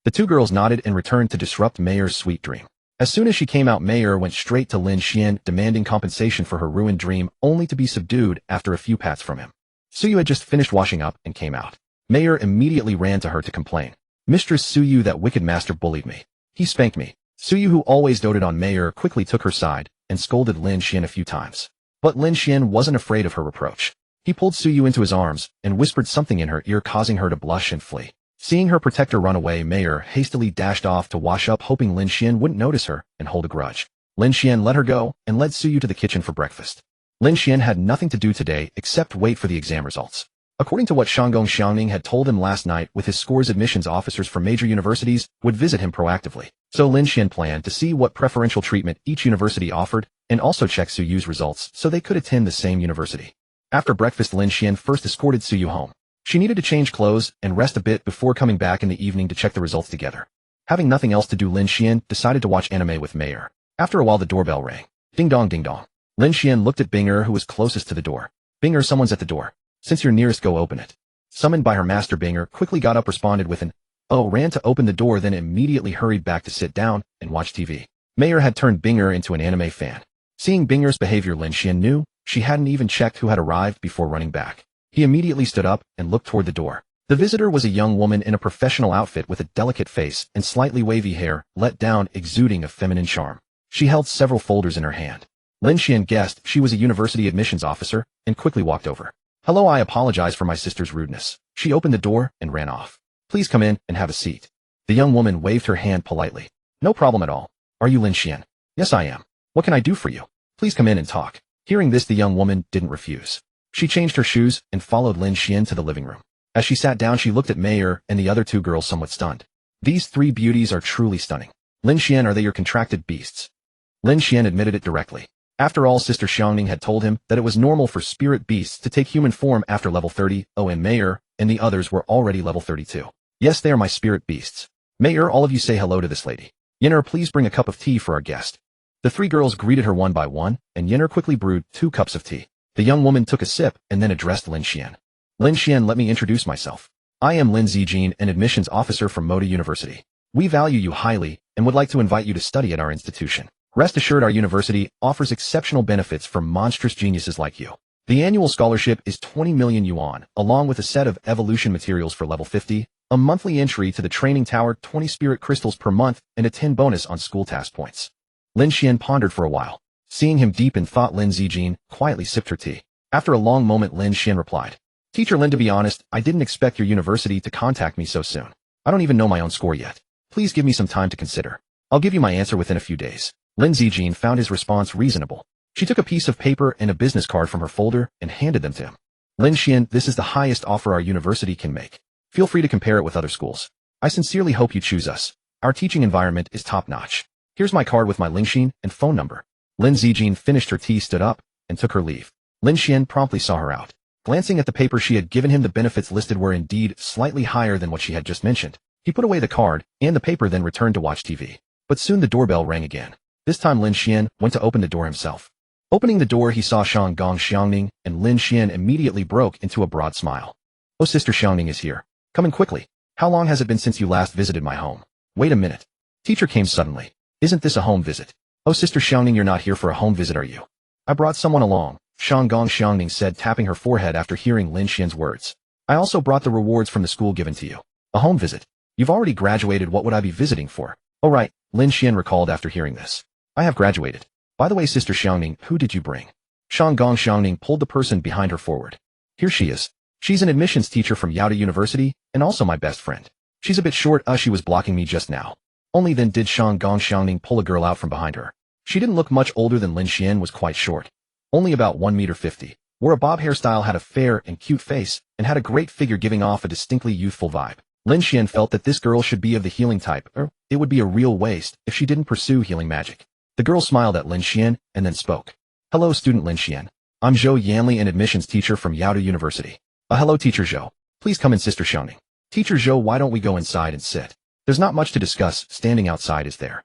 The two girls nodded and returned to disrupt Mayor's sweet dream. As soon as she came out, Mayor went straight to Lin Xuan, demanding compensation for her ruined dream, only to be subdued after a few pats from him. Suyu had just finished washing up and came out. Mayor immediately ran to her to complain. Mistress Suyu, that wicked master bullied me. He spanked me. Suyu, who always doted on Mayor, quickly took her side and scolded Lin Xuan a few times. But Lin Xuan wasn't afraid of her reproach. He pulled Suyu into his arms and whispered something in her ear, causing her to blush and flee. Seeing her protector run away, Mayor hastily dashed off to wash up, hoping Lin Xuan wouldn't notice her and hold a grudge. Lin Xuan let her go and led Suyu to the kitchen for breakfast. Lin Xuan had nothing to do today except wait for the exam results. According to what Shanggong Xiangning had told him last night, with his scores, admissions officers from major universities would visit him proactively. So Lin Xuan planned to see what preferential treatment each university offered and also check Suyu's results so they could attend the same university. After breakfast, Lin Xuan first escorted Suyu home. She needed to change clothes and rest a bit before coming back in the evening to check the results together. Having nothing else to do, Lin Xuan decided to watch anime with Mayor. After a while, the doorbell rang. Ding dong, ding dong. Lin Xuan looked at Binger, who was closest to the door. Binger, someone's at the door. Since you're nearest, go open it. Summoned by her master, Binger quickly got up, responded with an "oh," ran to open the door, then immediately hurried back to sit down and watch TV. Mayor had turned Binger into an anime fan. Seeing Binger's behavior, Lin Xuan knew she hadn't even checked who had arrived before running back. He immediately stood up and looked toward the door. The visitor was a young woman in a professional outfit with a delicate face and slightly wavy hair, let down, exuding a feminine charm. She held several folders in her hand. Lin Xuan guessed she was a university admissions officer and quickly walked over. "Hello, I apologize for my sister's rudeness." She opened the door and ran off. "Please come in and have a seat." The young woman waved her hand politely. "No problem at all. Are you Lin Xuan?" "Yes, I am. What can I do for you?" "Please come in and talk." Hearing this, the young woman didn't refuse. She changed her shoes and followed Lin Xuan to the living room. As she sat down, she looked at Mayor and the other two girls, somewhat stunned. "These three beauties are truly stunning. Lin Xuan, are they your contracted beasts?" Lin Xuan admitted it directly. After all, Sister Xiangning had told him that it was normal for spirit beasts to take human form after level 30, and Mayor and the others were already level 32. "Yes, they are my spirit beasts. Mayor, all of you say hello to this lady. Yinner, please bring a cup of tea for our guest." The three girls greeted her one by one, and Yinner quickly brewed 2 cups of tea. The young woman took a sip and then addressed Lin Xuan. "Lin Xuan, let me introduce myself. I am Lin Zijin, an admissions officer from Moda University. We value you highly and would like to invite you to study at our institution. Rest assured, our university offers exceptional benefits for monstrous geniuses like you. The annual scholarship is 20 million yuan, along with a set of evolution materials for level 50, a monthly entry to the training tower, 20 spirit crystals per month, and a 10 bonus on school task points." Lin Xuan pondered for a while. Seeing him deep in thought, Lin Zijin quietly sipped her tea. After a long moment, Lin Xuan replied, "Teacher Lin, to be honest, I didn't expect your university to contact me so soon. I don't even know my own score yet. Please give me some time to consider. I'll give you my answer within a few days." Lin Zijin found his response reasonable. She took a piece of paper and a business card from her folder and handed them to him. "Lin Xuan, this is the highest offer our university can make. Feel free to compare it with other schools. I sincerely hope you choose us. Our teaching environment is top-notch. Here's my card with my Lingxin and phone number." Lin Zijin finished her tea, stood up, and took her leave. Lin Xuan promptly saw her out. Glancing at the paper she had given him, the benefits listed were indeed slightly higher than what she had just mentioned. He put away the card and the paper, then returned to watch TV. But soon the doorbell rang again. This time Lin Xuan went to open the door himself. Opening the door, he saw Shanggong Xiangning, and Lin Xuan immediately broke into a broad smile. "Oh, Sister Xiangning is here. Come in quickly. How long has it been since you last visited my home?" "Wait a minute." Teacher came suddenly. "Isn't this a home visit?" "Oh, Sister Xiangning, you're not here for a home visit, are you?" "I brought someone along," Shanggong Xiangning said, tapping her forehead after hearing Lin Xuan's words. "I also brought the rewards from the school given to you." "A home visit? You've already graduated. What would I be visiting for?" "Oh right," Lin Xuan recalled after hearing this. "I have graduated. By the way, Sister Xiangning, who did you bring?" Shanggong Xiangning pulled the person behind her forward. "Here she is. She's an admissions teacher from Yaoda University, and also my best friend. She's a bit short, she was blocking me just now." Only then did Shanggong Xiangning pull a girl out from behind her. She didn't look much older than Lin Xuan, was quite short. Only about 1 meter 50. wore a bob hairstyle, had a fair and cute face, and had a great figure giving off a distinctly youthful vibe. Lin Xuan felt that this girl should be of the healing type, or it would be a real waste if she didn't pursue healing magic. The girl smiled at Lin Xuan and then spoke. Hello, student Lin Xuan. I'm Zhou Yanli, an admissions teacher from Yaodu University. Hello, Teacher Zhou. Please come in, Sister Xiaoning. Teacher Zhou, why don't we go inside and sit? There's not much to discuss, standing outside is there.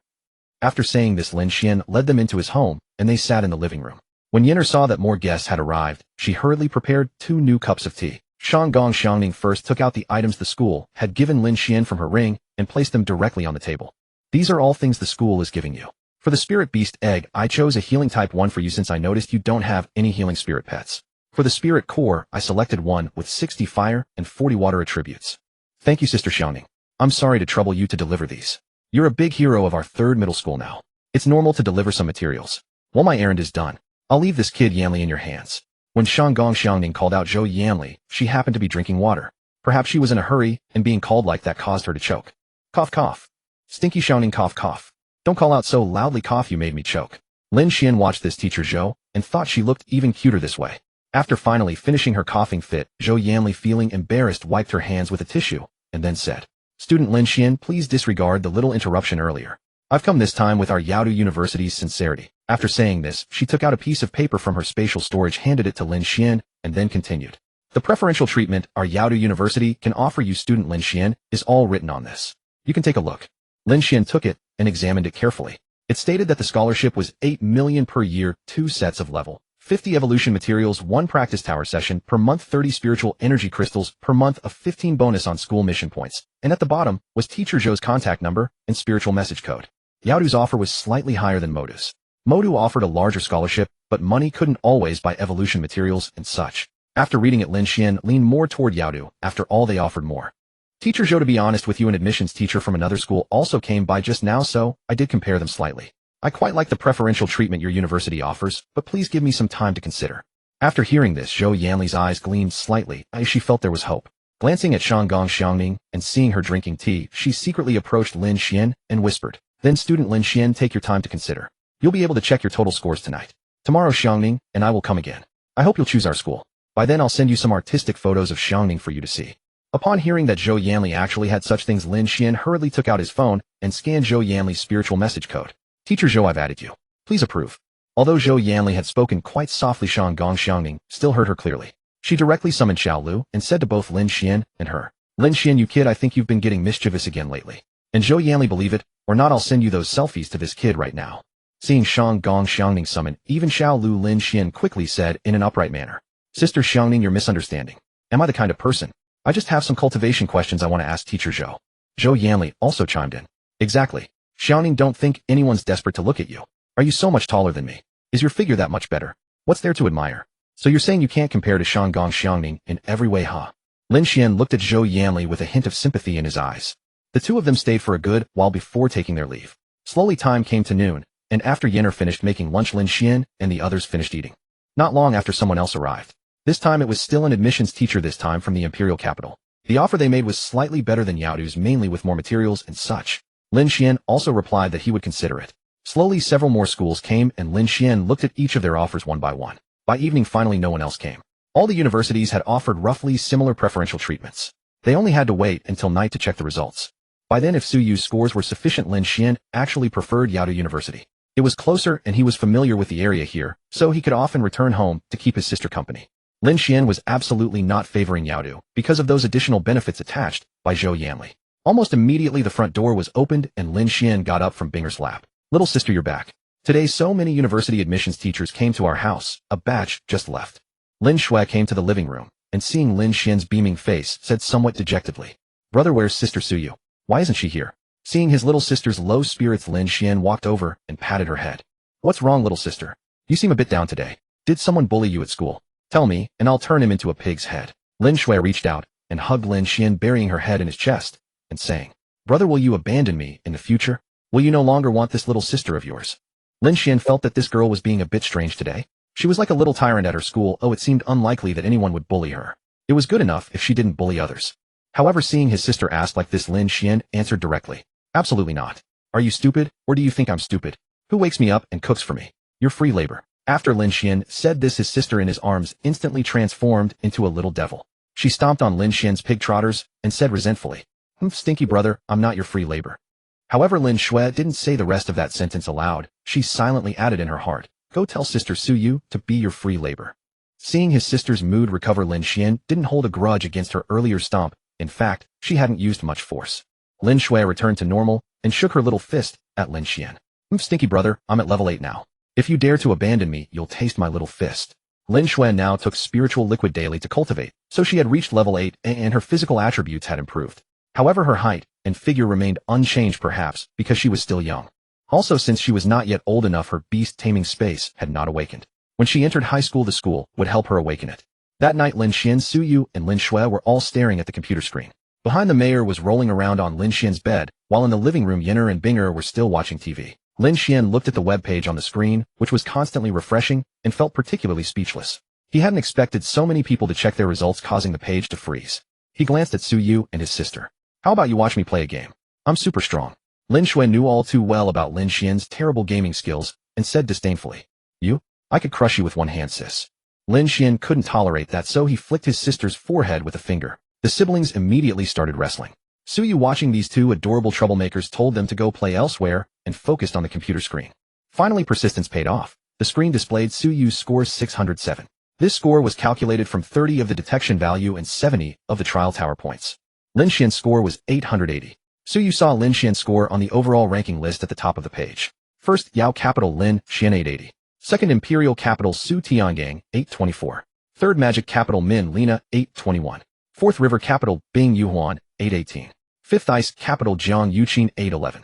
After saying this, Lin Xuan led them into his home, and they sat in the living room. When Yin'er saw that more guests had arrived, she hurriedly prepared 2 new cups of tea. Shanggong Xiangning first took out the items the school had given Lin Xuan from her ring and placed them directly on the table. These are all things the school is giving you. For the spirit beast egg, I chose a healing type 1 for you since I noticed you don't have any healing spirit pets. For the spirit core, I selected one with 60 fire and 40 water attributes. Thank you, Sister Xiaoning. I'm sorry to trouble you to deliver these. You're a big hero of our 3rd middle school now. It's normal to deliver some materials. While my errand is done, I'll leave this kid Yanli in your hands. When Shanggong Xiangning called out Zhou Yanli, she happened to be drinking water. Perhaps she was in a hurry, and being called like that caused her to choke. Cough cough. Stinky Xiaoning cough cough. Don't call out so loudly, cough, you made me choke. Lin Xuan watched this teacher Zhou, and thought she looked even cuter this way. After finally finishing her coughing fit, Zhou Yanli, feeling embarrassed, wiped her hands with a tissue, and then said, Student Lin Xuan, please disregard the little interruption earlier. I've come this time with our Yaodu University's sincerity. After saying this, she took out a piece of paper from her spatial storage, handed it to Lin Xuan, and then continued. The preferential treatment our Yaodu University can offer you, student Lin Xuan, is all written on this. You can take a look. Lin Xuan took it and examined it carefully. It stated that the scholarship was 8 million per year, 2 sets of level 50 evolution materials, 1 practice tower session per month, 30 spiritual energy crystals per month, a 15 bonus on school mission points, and at the bottom was Teacher Zhou's contact number and spiritual message code. Yaodu's offer was slightly higher than Modu's. Modu offered a larger scholarship, but money couldn't always buy evolution materials and such. After reading it, Lin Xuan leaned more toward Yaodu. After all, they offered more. Teacher Zhou, to be honest with you, an admissions teacher from another school also came by just now, so I did compare them slightly. I quite like the preferential treatment your university offers, but please give me some time to consider. After hearing this, Zhou Yanli's eyes gleamed slightly, as she felt there was hope. Glancing at Shanggong Xiangning and seeing her drinking tea, she secretly approached Lin Xuan and whispered, Then student Lin Xuan, take your time to consider. You'll be able to check your total scores tonight. Tomorrow, Xiangning and I will come again. I hope you'll choose our school. By then I'll send you some artistic photos of Xiangning for you to see. Upon hearing that Zhou Yanli actually had such things, Lin Xuan hurriedly took out his phone and scanned Zhou Yanli's spiritual message code. Teacher Zhou, I've added you. Please approve. Although Zhou Yanli had spoken quite softly, Shanggong Xiangning still heard her clearly. She directly summoned Xiao Lu and said to both Lin Xuan and her, Lin Xuan, you kid, I think you've been getting mischievous again lately. And Zhou Yanli, believe it or not, I'll send you those selfies to this kid right now. Seeing Shanggong Xiangning summon even Xiao Lu, Lin Xuan quickly said in an upright manner, Sister Xiangning, you're misunderstanding. Am I the kind of person? I just have some cultivation questions I want to ask Teacher Zhou. Zhou Yanli also chimed in. Exactly. Xiangning, don't think anyone's desperate to look at you. Are you so much taller than me? Is your figure that much better? What's there to admire? So you're saying you can't compare to Shanggong Xiangning in every way, huh? Lin Xuan looked at Zhou Yanli with a hint of sympathy in his eyes. The two of them stayed for a good while before taking their leave. Slowly time came to noon, and after Yin'er finished making lunch, Lin Xuan and the others finished eating. Not long after, someone else arrived. This time it was still an admissions teacher, this time from the imperial capital. The offer they made was slightly better than Yaodu's, mainly with more materials and such. Lin Xuan also replied that he would consider it. Slowly several more schools came, and Lin Xuan looked at each of their offers one by one. By evening, finally no one else came. All the universities had offered roughly similar preferential treatments. They only had to wait until night to check the results. By then, if Su Yu's scores were sufficient, Lin Xuan actually preferred Yaodu University. It was closer and he was familiar with the area here, so he could often return home to keep his sister company. Lin Xuan was absolutely not favoring Yaodu because of those additional benefits attached by Zhou Yanli. Almost immediately the front door was opened and Lin Xuan got up from Binger's lap. Little sister, you're back. Today so many university admissions teachers came to our house, a batch just left. Lin Xuan came to the living room, and seeing Lin Xuan's beaming face, said somewhat dejectedly, Brother, where's Sister Su Yu? Why isn't she here? Seeing his little sister's low spirits, Lin Xuan walked over and patted her head. What's wrong, little sister? You seem a bit down today. Did someone bully you at school? Tell me, and I'll turn him into a pig's head. Lin Xuan reached out and hugged Lin Xuan, burying her head in his chest and saying, Brother, will you abandon me in the future? Will you no longer want this little sister of yours? Lin Xuan felt that this girl was being a bit strange today. She was like a little tyrant at her school. Oh, it seemed unlikely that anyone would bully her. It was good enough if she didn't bully others. However, seeing his sister ask like this, Lin Xuan answered directly, Absolutely not. Are you stupid, or do you think I'm stupid? Who wakes me up and cooks for me? You're free labor. After Lin Xuan said this, his sister in his arms instantly transformed into a little devil. She stomped on Lin Xuan's pig trotters and said resentfully, "Stinky brother, I'm not your free labor." However, Lin Xuan didn't say the rest of that sentence aloud. She silently added in her heart, "Go tell Sister Su Yu to be your free labor." Seeing his sister's mood recover, Lin Xuan didn't hold a grudge against her earlier stomp. In fact, she hadn't used much force. Lin Xuan returned to normal and shook her little fist at Lin Xuan. "Stinky brother, I'm at level 8 now. If you dare to abandon me, you'll taste my little fist." Lin Xuan now took spiritual liquid daily to cultivate, so she had reached level 8 and her physical attributes had improved. However, her height and figure remained unchanged, perhaps because she was still young. Also, since she was not yet old enough, her beast-taming space had not awakened. When she entered high school, the school would help her awaken it. That night, Lin Xuan, Su Yu, and Lin Xuan were all staring at the computer screen. Behind, the mayor was rolling around on Lin Xuan's bed, while in the living room, Yin'er and Bing'er were still watching TV. Lin Xuan looked at the web page on the screen, which was constantly refreshing, and felt particularly speechless. He hadn't expected so many people to check their results, causing the page to freeze. He glanced at Su Yu and his sister. "How about you watch me play a game? I'm super strong." Lin Xuan knew all too well about Lin Xian's terrible gaming skills and said disdainfully, "You? I could crush you with one hand, sis." Lin Xuan couldn't tolerate that, so he flicked his sister's forehead with a finger. The siblings immediately started wrestling. Su Yu, watching these two adorable troublemakers, told them to go play elsewhere and focused on the computer screen. Finally, persistence paid off. The screen displayed Su Yu's score 607. This score was calculated from 30 of the detection value and 70 of the trial tower points. Lin Xian's score was 880. Su Yu saw Lin Xian's score on the overall ranking list at the top of the page. First, Yao Capital Lin Xian 880. Second, Imperial Capital Su Tiangang 824. Third, Magic Capital Min Lina 821. Fourth, River Capital Bing Yuhuan 818. Fifth, Ice Capital Jiang Yuqin 811.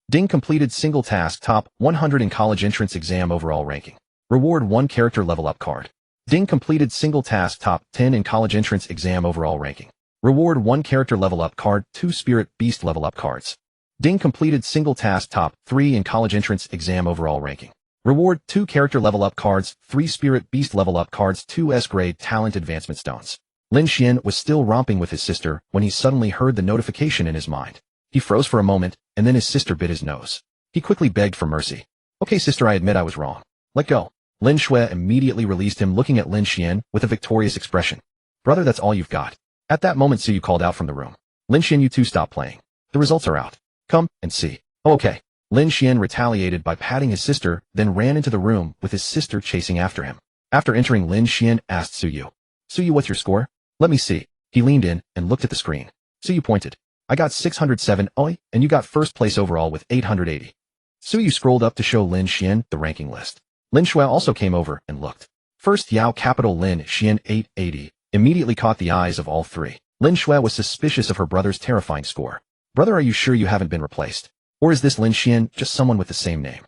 Ding completed single task top 100 in college entrance exam overall ranking. Reward 1 character level up card. Ding completed single task top 10 in college entrance exam overall ranking. Reward 1 character level up card, 2 spirit beast level up cards. Ding completed single task top 3 in college entrance exam overall ranking. Reward 2 character level up cards, 3 spirit beast level up cards, 2 S-grade talent advancement stones. Lin Xuan was still romping with his sister when he suddenly heard the notification in his mind. He froze for a moment, and then his sister bit his nose. He quickly begged for mercy. "Okay, sister, I admit I was wrong. Let go." Lin Xuan immediately released him, looking at Lin Xuan with a victorious expression. "Brother, that's all you've got." At that moment, Su Yu called out from the room. "Lin Xuan, you two stop playing. The results are out. Come and see." "Oh, okay." Lin Xuan retaliated by patting his sister, then ran into the room with his sister chasing after him. After entering, Lin Xuan asked Su Yu, "Su Yu, what's your score?" "Let me see." He leaned in and looked at the screen. Su Yu pointed. "I got 607, oi, and you got first place overall with 880. Su Yu scrolled up to show Lin Xuan the ranking list. Lin Xuan also came over and looked. First, Yao Capital Lin Xuan 880 immediately caught the eyes of all three. Lin Xuan was suspicious of her brother's terrifying score. "Brother, are you sure you haven't been replaced? Or is this Lin Xuan just someone with the same name?"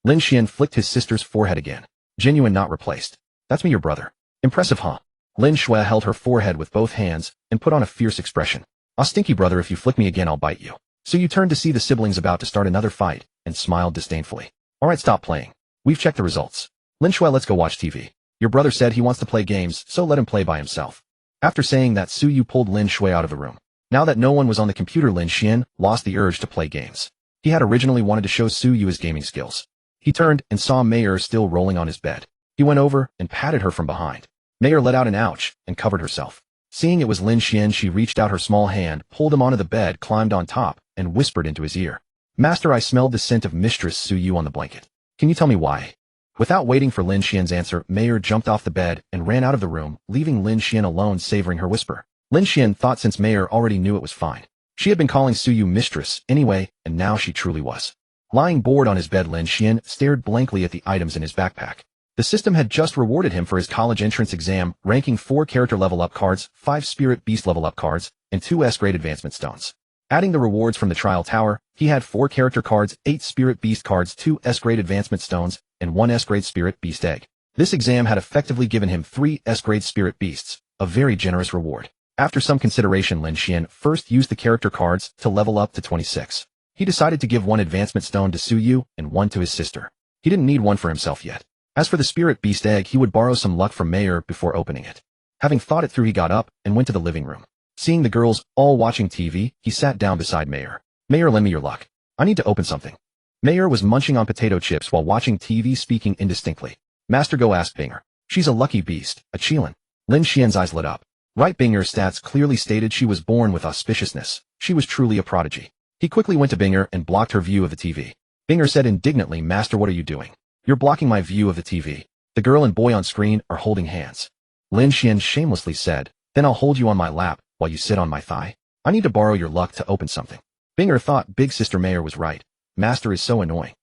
Lin Xuan flicked his sister's forehead again. "Genuine, not replaced. That's me, your brother. Impressive, huh?" Lin Xuan held her forehead with both hands and put on a fierce expression. "Ah, stinky brother, if you flick me again, I'll bite you." So you turned to see the siblings about to start another fight and smiled disdainfully. "Alright, stop playing. We've checked the results. Lin Xuan, let's go watch TV. Your brother said he wants to play games, so let him play by himself." After saying that, Su Yu pulled Lin Xuan out of the room. Now that no one was on the computer, Lin Xuan lost the urge to play games. He had originally wanted to show Su Yu his gaming skills. He turned and saw Mayor still rolling on his bed. He went over and patted her from behind. Mayor let out an ouch and covered herself. Seeing it was Lin Xuan, she reached out her small hand, pulled him onto the bed, climbed on top, and whispered into his ear. "Master, I smelled the scent of Mistress Su Yu on the blanket. Can you tell me why?" Without waiting for Lin Xuan's answer, Mayor jumped off the bed and ran out of the room, leaving Lin Xuan alone savoring her whisper. Lin Xuan thought since Mayor already knew it was fine. She had been calling Su Yu mistress anyway, and now she truly was. Lying bored on his bed, Lin Xuan stared blankly at the items in his backpack. The system had just rewarded him for his college entrance exam, ranking 4 character level up cards, 5 spirit beast level up cards, and 2 S-grade advancement stones. Adding the rewards from the trial tower, he had 4 character cards, 8 spirit beast cards, 2 S-grade advancement stones, and 1 S-grade spirit beast egg. This exam had effectively given him 3 S-grade spirit beasts, a very generous reward. After some consideration, Lin Xuan first used the character cards to level up to 26. He decided to give 1 advancement stone to Su Yu and 1 to his sister. He didn't need 1 for himself yet. As for the spirit beast egg, he would borrow some luck from Mayor before opening it. Having thought it through, he got up and went to the living room. Seeing the girls all watching TV, he sat down beside Mayor. "Mayor, lend me your luck. I need to open something." Mayor was munching on potato chips while watching TV, speaking indistinctly. Master go ask Binger. She's a lucky beast, a Qilin. Lin Xian's eyes lit up. Right, Binger's stats clearly stated she was born with auspiciousness. She was truly a prodigy. He quickly went to Binger and blocked her view of the TV. Binger said indignantly, Master, what are you doing? You're blocking my view of the TV. The girl and boy on screen are holding hands. Lin Xian shamelessly said, then I'll hold you on my lap while you sit on my thigh. I need to borrow your luck to open something. Binger thought Big Sister Mayor was right. Master is so annoying.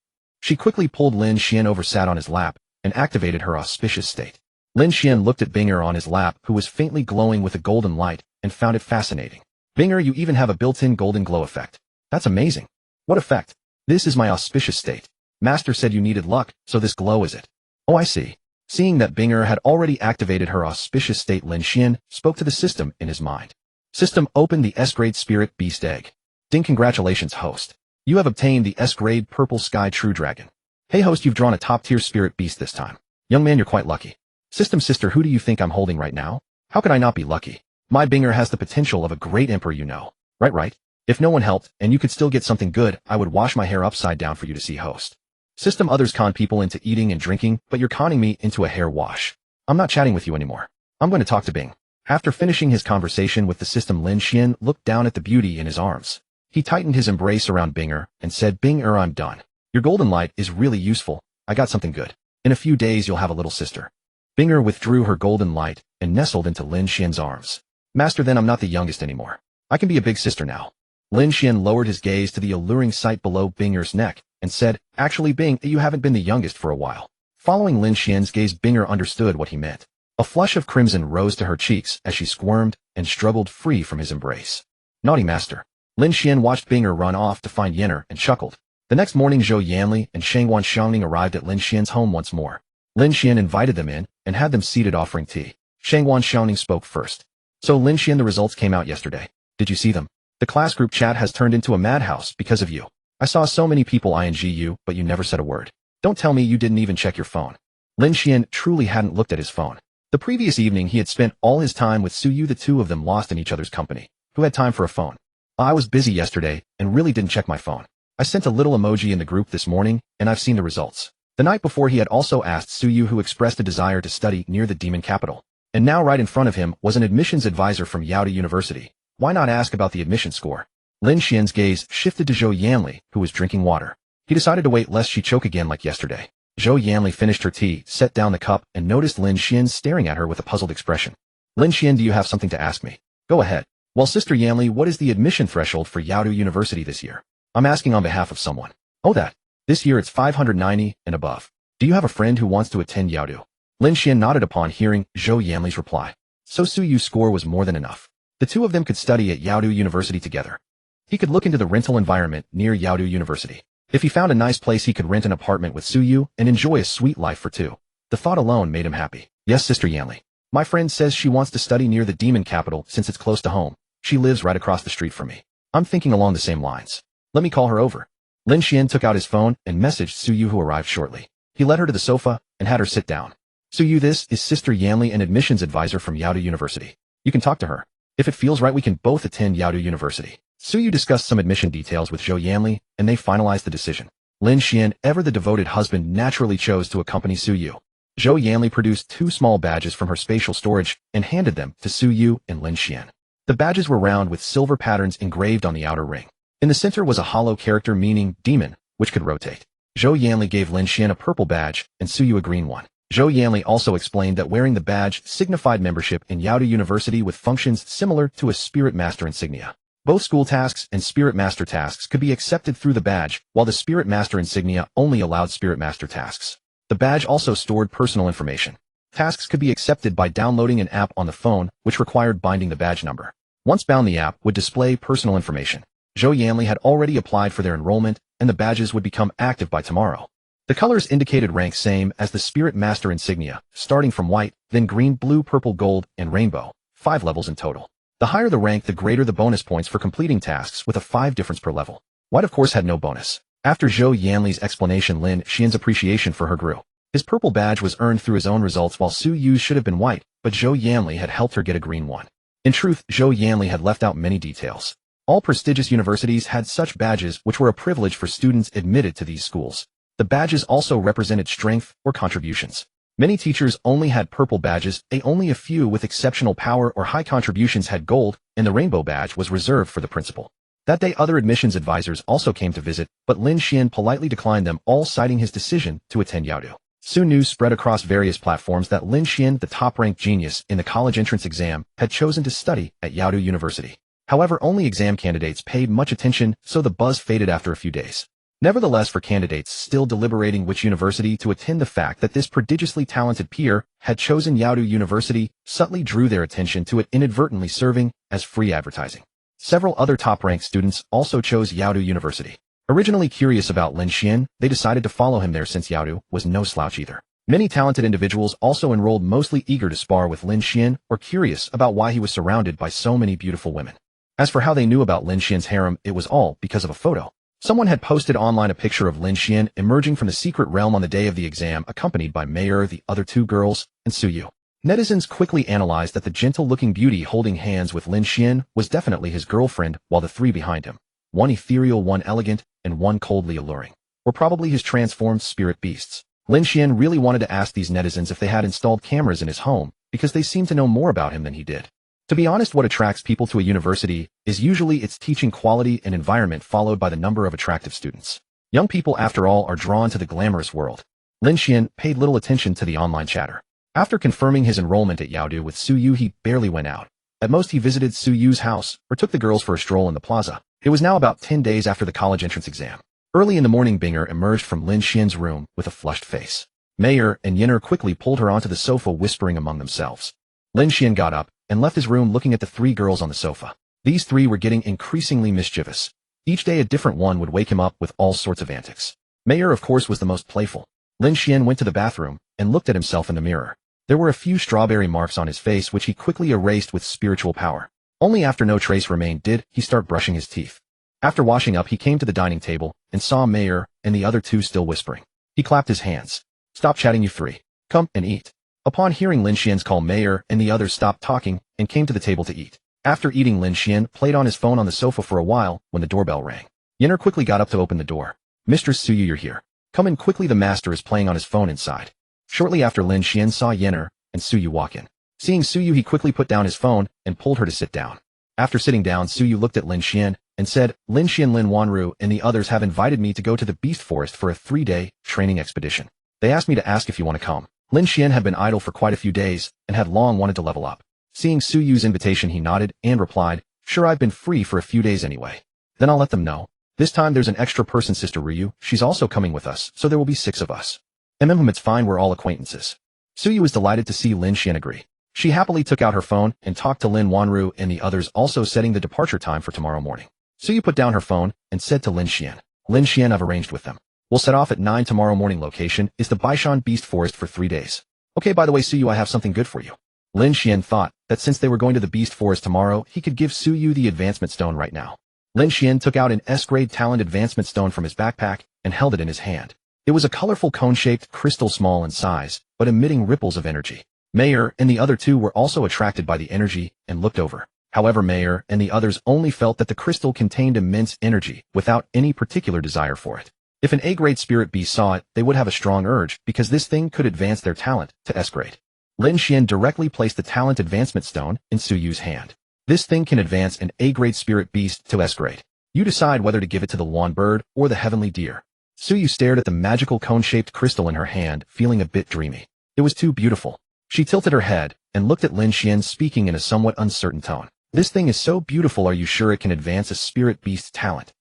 She quickly pulled Lin Xian over, sat on his lap, and activated her auspicious state. Lin Xian looked at Binger on his lap, who was faintly glowing with a golden light, and found it fascinating. Binger, you even have a built-in golden glow effect. That's amazing. What effect? This is my auspicious state. Master said you needed luck, so this glow is it. Oh, I see. Seeing that Binger had already activated her auspicious state, Lin Xian spoke to the system in his mind. System, open the S-grade Spirit Beast Egg. Ding, congratulations, host. You have obtained the S-grade Purple Sky True Dragon. Hey host, you've drawn a top-tier Spirit Beast this time. Young man, you're quite lucky. System, sister, who do you think I'm holding right now? How could I not be lucky? My Binger has the potential of a great emperor, you know. Right. If no one helped, and you could still get something good, I would wash my hair upside down for you to see, host. System, others con people into eating and drinking, but you're conning me into a hair wash. I'm not chatting with you anymore. I'm going to talk to Bing. After finishing his conversation with the system, Lin Xian looked down at the beauty in his arms. He tightened his embrace around Binger and said, Binger, I'm done. Your golden light is really useful. I got something good. In a few days you'll have a little sister. Binger withdrew her golden light and nestled into Lin Xian's arms. Master, then I'm not the youngest anymore. I can be a big sister now. Lin Xian lowered his gaze to the alluring sight below Binger's neck and said, actually, Bing, you haven't been the youngest for a while. Following Lin Xian's gaze, Binger understood what he meant. A flush of crimson rose to her cheeks as she squirmed and struggled free from his embrace. Naughty master. Lin Xian watched Binger run off to find Yenner and chuckled. The next morning, Zhou Yanli and Shangwan Xiangning arrived at Lin Xian's home once more. Lin Xian invited them in and had them seated offering tea. Shangwan Xiangning spoke first. So Lin Xian, the results came out yesterday. Did you see them? The class group chat has turned into a madhouse because of you. I saw so many people ing you, but you never said a word. Don't tell me you didn't even check your phone. Lin Xian truly hadn't looked at his phone. The previous evening he had spent all his time with Su Yu, the two of them lost in each other's company. Who had time for a phone? I was busy yesterday and really didn't check my phone. I sent a little emoji in the group this morning and I've seen the results. The night before he had also asked Su Yu, who expressed a desire to study near the demon capital. And now right in front of him was an admissions advisor from Yaoda University. Why not ask about the admission score? Lin Xian's gaze shifted to Zhou Yanli, who was drinking water. He decided to wait lest she choke again like yesterday. Zhou Yanli finished her tea, set down the cup, and noticed Lin Xian staring at her with a puzzled expression. Lin Xian, do you have something to ask me? Go ahead. Well, Sister Yanli, what is the admission threshold for Yaoda University this year? I'm asking on behalf of someone. Oh, that. This year it's 590 and above. Do you have a friend who wants to attend Yaoda? Lin Xian nodded upon hearing Zhou Yanli's reply. So Su Yu's score was more than enough. The two of them could study at Yaoda University together. He could look into the rental environment near Yaoda University. If he found a nice place, he could rent an apartment with Su Yu and enjoy a sweet life for two. The thought alone made him happy. Yes, Sister Yanli. My friend says she wants to study near the demon capital since it's close to home. She lives right across the street from me. I'm thinking along the same lines. Let me call her over. Lin Xian took out his phone and messaged Su Yu, who arrived shortly. He led her to the sofa and had her sit down. Su Yu, this is Sister Yanli, an admissions advisor from Yaoda University. You can talk to her. If it feels right, we can both attend Yaoda University. Su Yu discussed some admission details with Zhou Yanli, and they finalized the decision. Lin Xian, ever the devoted husband, naturally chose to accompany Su Yu. Zhou Yanli produced 2 small badges from her spatial storage and handed them to Su Yu and Lin Xian. The badges were round with silver patterns engraved on the outer ring. In the center was a hollow character meaning demon, which could rotate. Zhou Yanli gave Lin Xian a purple badge and Su Yu a green one. Zhou Yanli also explained that wearing the badge signified membership in Yaoda University with functions similar to a Spirit Master insignia. Both school tasks and Spirit Master tasks could be accepted through the badge, while the Spirit Master insignia only allowed Spirit Master tasks. The badge also stored personal information. Tasks could be accepted by downloading an app on the phone, which required binding the badge number. Once bound, the app would display personal information. Zhou Yanli had already applied for their enrollment, and the badges would become active by tomorrow. The colors indicated rank same as the Spirit Master insignia, starting from white, then green, blue, purple, gold, and rainbow, 5 levels in total. The higher the rank, the greater the bonus points for completing tasks with a 5 difference per level. White, of course, had no bonus. After Zhou Yanli's explanation, Lin Xian's appreciation for her grew. His purple badge was earned through his own results, while Su Yu's should have been white, but Zhou Yanli had helped her get a green one. In truth, Zhou Yanli had left out many details. All prestigious universities had such badges, which were a privilege for students admitted to these schools. The badges also represented strength or contributions. Many teachers only had purple badges, only a few with exceptional power or high contributions had gold, and the rainbow badge was reserved for the principal. That day other admissions advisors also came to visit, but Lin Xuan politely declined them all, citing his decision to attend Yaodu. Soon news spread across various platforms that Lin Xuan, the top-ranked genius in the college entrance exam, had chosen to study at Yaodu University. However, only exam candidates paid much attention, so the buzz faded after a few days. Nevertheless, for candidates still deliberating which university to attend, the fact that this prodigiously talented peer had chosen Yaodu University subtly drew their attention to it, inadvertently serving as free advertising. Several other top-ranked students also chose Yaodu University. Originally curious about Lin Xuan, they decided to follow him there since Yaodu was no slouch either. Many talented individuals also enrolled, mostly eager to spar with Lin Xuan or curious about why he was surrounded by so many beautiful women. As for how they knew about Lin Xuan's harem, it was all because of a photo. Someone had posted online a picture of Lin Xuan emerging from the secret realm on the day of the exam, accompanied by Mayor, the other two girls, and Suyu. Netizens quickly analyzed that the gentle-looking beauty holding hands with Lin Xuan was definitely his girlfriend, while the three behind him, one ethereal, one elegant, and one coldly alluring, were probably his transformed spirit beasts. Lin Xuan really wanted to ask these netizens if they had installed cameras in his home, because they seemed to know more about him than he did. To be honest, what attracts people to a university is usually its teaching quality and environment, followed by the number of attractive students. Young people, after all, are drawn to the glamorous world. Lin Xuan paid little attention to the online chatter. After confirming his enrollment at Yaodu with Suyu, he barely went out. At most, he visited Suyu's house or took the girls for a stroll in the plaza. It was now about 10 days after the college entrance exam. Early in the morning, Binger emerged from Lin Xuan's room with a flushed face. Mayor and Yinner quickly pulled her onto the sofa, whispering among themselves. Lin Xuan got up and left his room, looking at the three girls on the sofa. These three were getting increasingly mischievous. Each day a different one would wake him up with all sorts of antics. Mayor, of course, was the most playful. Lin Xuan went to the bathroom and looked at himself in the mirror. There were a few strawberry marks on his face, which he quickly erased with spiritual power. Only after no trace remained did he start brushing his teeth. After washing up, he came to the dining table and saw Mayor and the other two still whispering. He clapped his hands. "Stop chatting, you three. Come and eat." Upon hearing Lin Xuan's call, Mayor and the others stopped talking and came to the table to eat. After eating, Lin Xuan played on his phone on the sofa for a while when the doorbell rang. Yinner quickly got up to open the door. "Mistress Suyu, you're here. Come in quickly, the master is playing on his phone inside." Shortly after, Lin Xuan saw Yinner and Suyu walk in. Seeing Suyu, he quickly put down his phone and pulled her to sit down. After sitting down, Suyu looked at Lin Xuan and said, "Lin Xuan, Lin Wanru and the others have invited me to go to the Beast Forest for a 3-day training expedition. They asked me to ask if you want to come." Lin Xuan had been idle for quite a few days and had long wanted to level up. Seeing Suyu's invitation, he nodded and replied, "Sure, I've been free for a few days anyway. Then I'll let them know. This time there's an extra person, Sister Ryu. She's also coming with us, so there will be 6 of us." It's fine, we're all acquaintances." Suyu was delighted to see Lin Xuan agree. She happily took out her phone and talked to Lin Wanru and the others, also setting the departure time for tomorrow morning. Suyu put down her phone and said to Lin Xuan, "Lin Xuan, I've arranged with them. We'll set off at 9 tomorrow morning. Location is the Baishan Beast Forest for 3 days. Okay, by the way, Suyu, I have something good for you." Lin Xuan thought that since they were going to the Beast Forest tomorrow, he could give Suyu the advancement stone right now. Lin Xuan took out an S-grade talent advancement stone from his backpack and held it in his hand. It was a colorful cone-shaped crystal, small in size, but emitting ripples of energy. Mayor and the other two were also attracted by the energy and looked over. However, Mayor and the others only felt that the crystal contained immense energy without any particular desire for it. If an A-grade spirit beast saw it, they would have a strong urge, because this thing could advance their talent to S-grade. Lin Xuan directly placed the talent advancement stone in Suyu's hand. This thing can advance an A-grade spirit beast to S-grade. You decide whether to give it to the lawn bird or the heavenly deer. Suyu stared at the magical cone-shaped crystal in her hand, feeling a bit dreamy. It was too beautiful. She tilted her head and looked at Lin Xuan, speaking in a somewhat uncertain tone. "This thing is so beautiful, are you sure it can advance a spirit beast's talent?"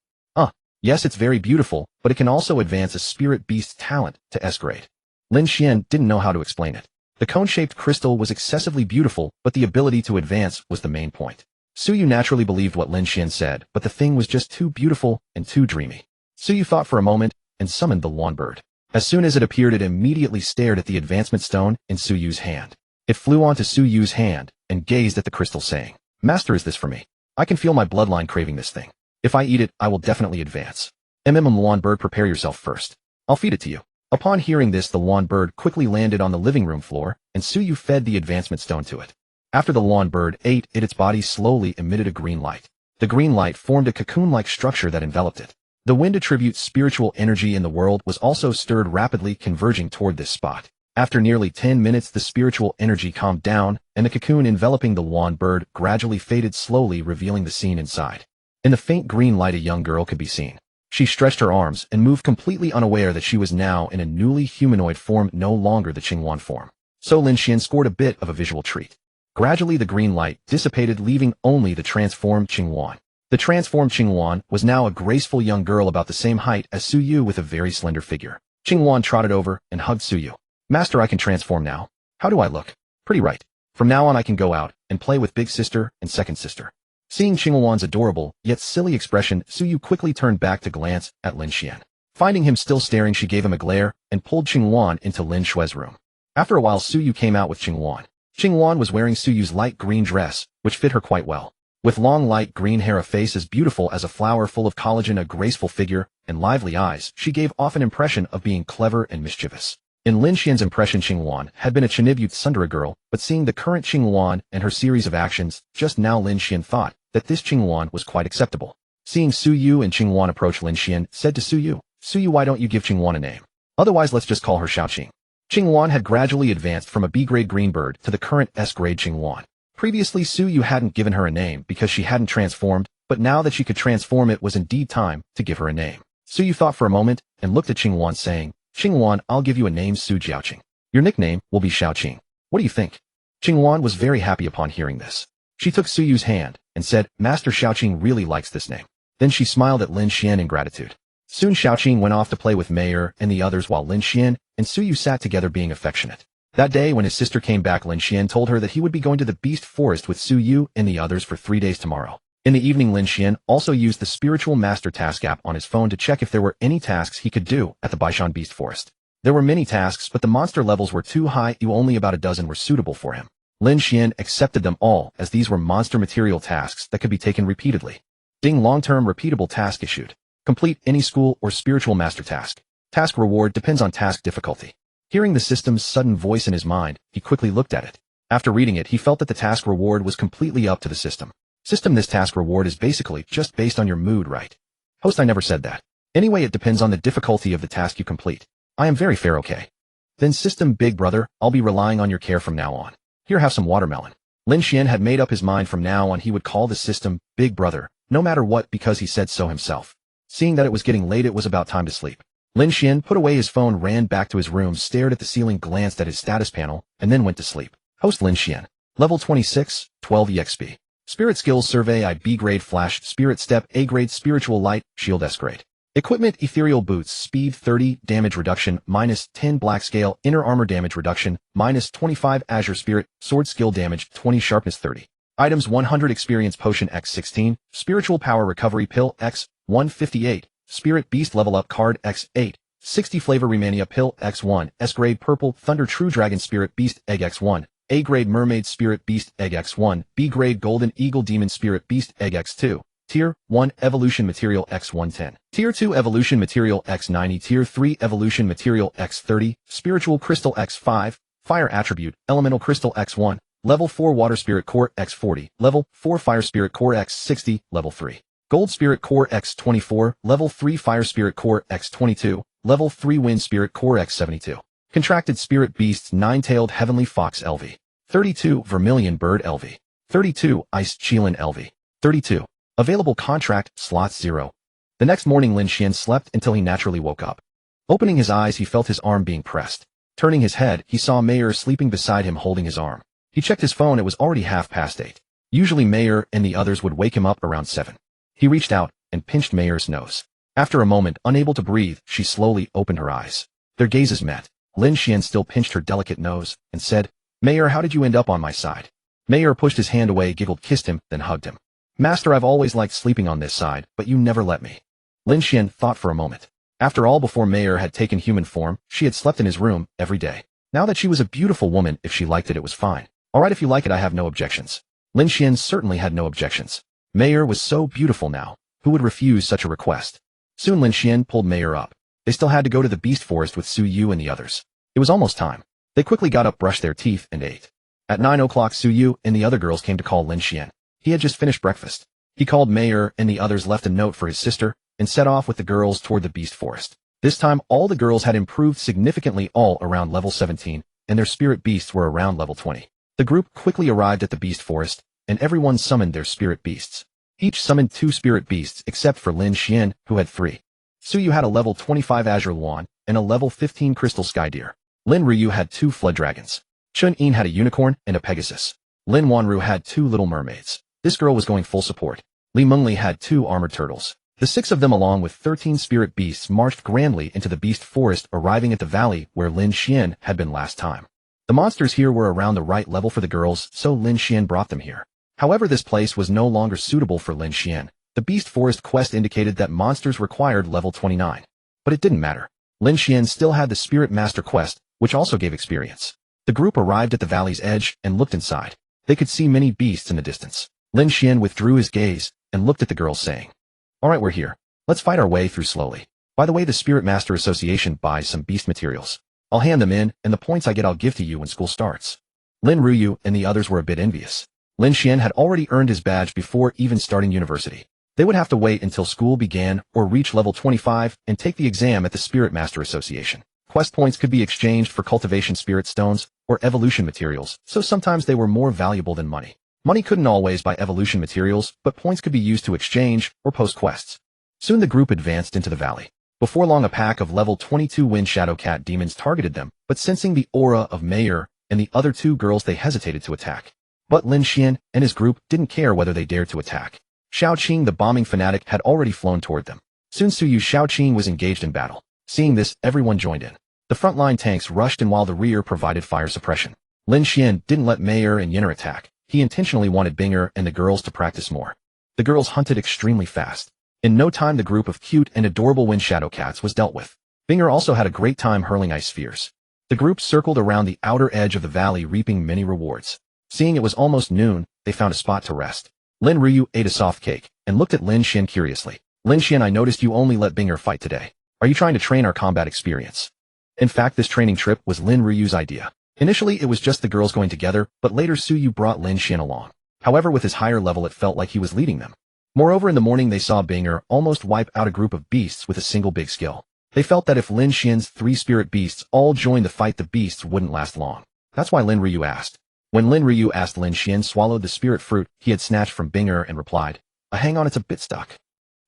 Yes, it's very beautiful, but it can also advance a spirit beast's talent to S-grade." Lin Xuan didn't know how to explain it. The cone-shaped crystal was excessively beautiful, but the ability to advance was the main point. Suyu naturally believed what Lin Xuan said, but the thing was just too beautiful and too dreamy. Suyu thought for a moment and summoned the lawn bird. As soon as it appeared, it immediately stared at the advancement stone in Suyu's hand. It flew onto Suyu's hand and gazed at the crystal, saying, "Master, is this for me? I can feel my bloodline craving this thing. If I eat it, I will definitely advance. Lawn bird, prepare yourself first. I'll feed it to you." Upon hearing this, the lawn bird quickly landed on the living room floor, and Suyu fed the advancement stone to it. After the lawn bird ate it, its body slowly emitted a green light. The green light formed a cocoon-like structure that enveloped it. The wind attributes spiritual energy in the world was also stirred rapidly, converging toward this spot. After nearly 10 minutes, the spiritual energy calmed down, and the cocoon enveloping the Yuan bird gradually faded slowly, revealing the scene inside. In the faint green light, a young girl could be seen. She stretched her arms and moved, completely unaware that she was now in a newly humanoid form, no longer the Qingyuan form. So Lin Xuan scored a bit of a visual treat. Gradually the green light dissipated, leaving only the transformed Qingyuan. The transformed Qingyuan was now a graceful young girl about the same height as Su Yu with a very slender figure. Qingyuan trotted over and hugged Su Yu. "Master, I can transform now. How do I look?" "Pretty right. From now on I can go out and play with big sister and second sister." Seeing Qingyuan's adorable, yet silly expression, Su Yu quickly turned back to glance at Lin Xuan. Finding him still staring, she gave him a glare and pulled Qingyuan into Lin Xuan's room. After a while, Su Yu came out with Qingyuan. Qingyuan was wearing Su Yu's light green dress, which fit her quite well. With long light green hair, a face as beautiful as a flower full of collagen, a graceful figure, and lively eyes, she gave off an impression of being clever and mischievous. In Lin Xuan's impression, Qingyuan had been a Chinibute Sundara girl, but seeing the current Qingyuan and her series of actions, just now Lin Xuan thought that this Qingyuan was quite acceptable. Seeing Su Yu and Qingyuan approach, Lin Xuan said to Su Yu, "Why don't you give Qingyuan a name? Otherwise let's just call her Xiaoqing." Qingyuan had gradually advanced from a B-grade green bird to the current S-grade Qingyuan. Previously, Su Yu hadn't given her a name because she hadn't transformed, but now that she could transform, it was indeed time to give her a name. Su Yu thought for a moment and looked at Qingyuan, saying, "Qingyuan, I'll give you a name, Su Jiaoqing. Your nickname will be Xiaoqing. What do you think?" Qingyuan was very happy upon hearing this. She took Su Yu's hand and said, "Master, Xiaoqing really likes this name." Then she smiled at Lin Xuan in gratitude. Soon Xiaoqing went off to play with Mayer and the others, while Lin Xuan and Su Yu sat together being affectionate. That day, when his sister came back, Lin Xuan told her that he would be going to the Beast Forest with Su Yu and the others for 3 days tomorrow. In the evening, Lin Xuan also used the Spiritual Master Task app on his phone to check if there were any tasks he could do at the Baishan Beast Forest. There were many tasks, but the monster levels were too high, only about a dozen were suitable for him. Lin Xuan accepted them all, as these were monster material tasks that could be taken repeatedly. Ding, long-term repeatable task issued. Complete any school or spiritual master task. Task reward depends on task difficulty. Hearing the system's sudden voice in his mind, he quickly looked at it. After reading it, he felt that the task reward was completely up to the system. System, this task reward is basically just based on your mood, right? Host, I never said that. Anyway, it depends on the difficulty of the task you complete. I am very fair, okay? Then system, big brother, I'll be relying on your care from now on. Here, have some watermelon. Lin Xuan had made up his mind from now on he would call the system big brother, no matter what, because he said so himself. Seeing that it was getting late, it was about time to sleep. Lin Xuan put away his phone, ran back to his room, stared at the ceiling, glanced at his status panel, and then went to sleep. Host, Lin Xuan. Level 26, 12 EXP. Spirit Skills Survey I, B grade Flash, Spirit Step A grade, Spiritual Light, Shield S grade. Equipment, Ethereal Boots, Speed 30, Damage Reduction, -10 Black Scale, Inner Armor Damage Reduction, -25 Azure Spirit, Sword Skill Damage, 20 Sharpness 30. Items, 100 Experience Potion X 16, Spiritual Power Recovery Pill X 158, Spirit Beast Level Up Card X 8, 60 Flavor Remania Pill X 1, S-Grade Purple Thunder True Dragon Spirit Beast Egg X 1, A-Grade Mermaid Spirit Beast Egg X 1, B-Grade Golden Eagle Demon Spirit Beast Egg X 2, Tier 1 Evolution Material X 110, Tier 2 Evolution Material X 90, Tier 3 Evolution Material X 30, Spiritual Crystal X 5, Fire Attribute, Elemental Crystal X 1, Level 4 Water Spirit Core X 40, Level 4 Fire Spirit Core X 60, Level 3. Gold Spirit Core X 24, Level 3 Fire Spirit Core X 22, Level 3 Wind Spirit Core X 72. Contracted Spirit Beasts 9-Tailed Heavenly Fox LV. 32 Vermilion Bird LV. 32 Ice Cheelin LV. 32. Available contract, slots 0. The next morning, Lin Xuan slept until he naturally woke up. Opening his eyes, he felt his arm being pressed. Turning his head, he saw Mayer sleeping beside him, holding his arm. He checked his phone, it was already 8:30. Usually Mayer and the others would wake him up around 7. He reached out and pinched Mayer's nose. After a moment, unable to breathe, she slowly opened her eyes. Their gazes met. Lin Xuan still pinched her delicate nose and said, "Mayer, how did you end up on my side?" Mayer pushed his hand away, giggled, kissed him, then hugged him. "Master, I've always liked sleeping on this side, but you never let me." Lin Xuan thought for a moment. After all, before Mayer had taken human form, she had slept in his room every day. Now that she was a beautiful woman, if she liked it, it was fine. All right, if you like it, I have no objections. Lin Xuan certainly had no objections. Mayer was so beautiful now. Who would refuse such a request? Soon Lin Xuan pulled Mayer up. They still had to go to the Beast Forest with Su Yu and the others. It was almost time. They quickly got up, brushed their teeth, and ate. At 9 o'clock, Su Yu and the other girls came to call Lin Xuan. He had just finished breakfast. He called Mayer and the others, left a note for his sister, and set off with the girls toward the Beast Forest. This time, all the girls had improved significantly, all around level 17, and their spirit beasts were around level 20. The group quickly arrived at the beast forest, and everyone summoned their spirit beasts. Each summoned 2 spirit beasts except for Lin Xuan, who had 3. Suyu had a level 25 Azure Luan and a level 15 Crystal Sky Deer. Lin Ryu had 2 Flood Dragons. Chun Yin had a Unicorn and a Pegasus. Lin Wanru had 2 Little Mermaids. This girl was going full support. Li Mengli had 2 Armored Turtles. The 6 of them along with 13 spirit beasts marched grandly into the beast forest, arriving at the valley where Lin Xuan had been last time. The monsters here were around the right level for the girls, so Lin Xuan brought them here. However, this place was no longer suitable for Lin Xuan. The beast forest quest indicated that monsters required level 29. But it didn't matter. Lin Xuan still had the Spirit Master quest, which also gave experience. The group arrived at the valley's edge and looked inside. They could see many beasts in the distance. Lin Xuan withdrew his gaze and looked at the girls, saying, "Alright, we're here. Let's fight our way through slowly. By the way, the Spirit Master Association buys some beast materials. I'll hand them in, and the points I get I'll give to you when school starts." Lin Ryu and the others were a bit envious. Lin Xuan had already earned his badge before even starting university. They would have to wait until school began or reach level 25 and take the exam at the Spirit Master Association. Quest points could be exchanged for cultivation spirit stones or evolution materials, so sometimes they were more valuable than money. Money couldn't always buy evolution materials, but points could be used to exchange or post quests. Soon the group advanced into the valley. Before long, a pack of level 22 Wind Shadow Cat demons targeted them, but sensing the aura of Mayor and the other 2 girls, they hesitated to attack. But Lin Xuan and his group didn't care whether they dared to attack. Xiaoqing, the bombing fanatic, had already flown toward them. Soon Suyu Xiaoqing was engaged in battle. Seeing this, everyone joined in. The frontline tanks rushed in while the rear provided fire suppression. Lin Xuan didn't let Mayor and Yinner attack. He intentionally wanted Binger and the girls to practice more. The girls hunted extremely fast. In no time, the group of cute and adorable Wind Shadow Cats was dealt with. Binger also had a great time hurling ice spheres. The group circled around the outer edge of the valley, reaping many rewards. Seeing it was almost noon, they found a spot to rest. Lin Ryu ate a soft cake and looked at Lin Xuan curiously. "Lin Xuan, I noticed you only let Binger fight today. Are you trying to train our combat experience?" In fact, this training trip was Lin Ryu's idea. Initially, it was just the girls going together, but later Suyu brought Lin Xuan along. However, with his higher level, it felt like he was leading them. Moreover, in the morning they saw Binger almost wipe out a group of beasts with a single big skill. They felt that if Lin Xuan's 3 spirit beasts all joined the fight, the beasts wouldn't last long. That's why Lin Ryu asked. When Lin Ryu asked, Lin Xuan swallowed the spirit fruit he had snatched from Binger and replied, "Hang on, it's a bit stuck."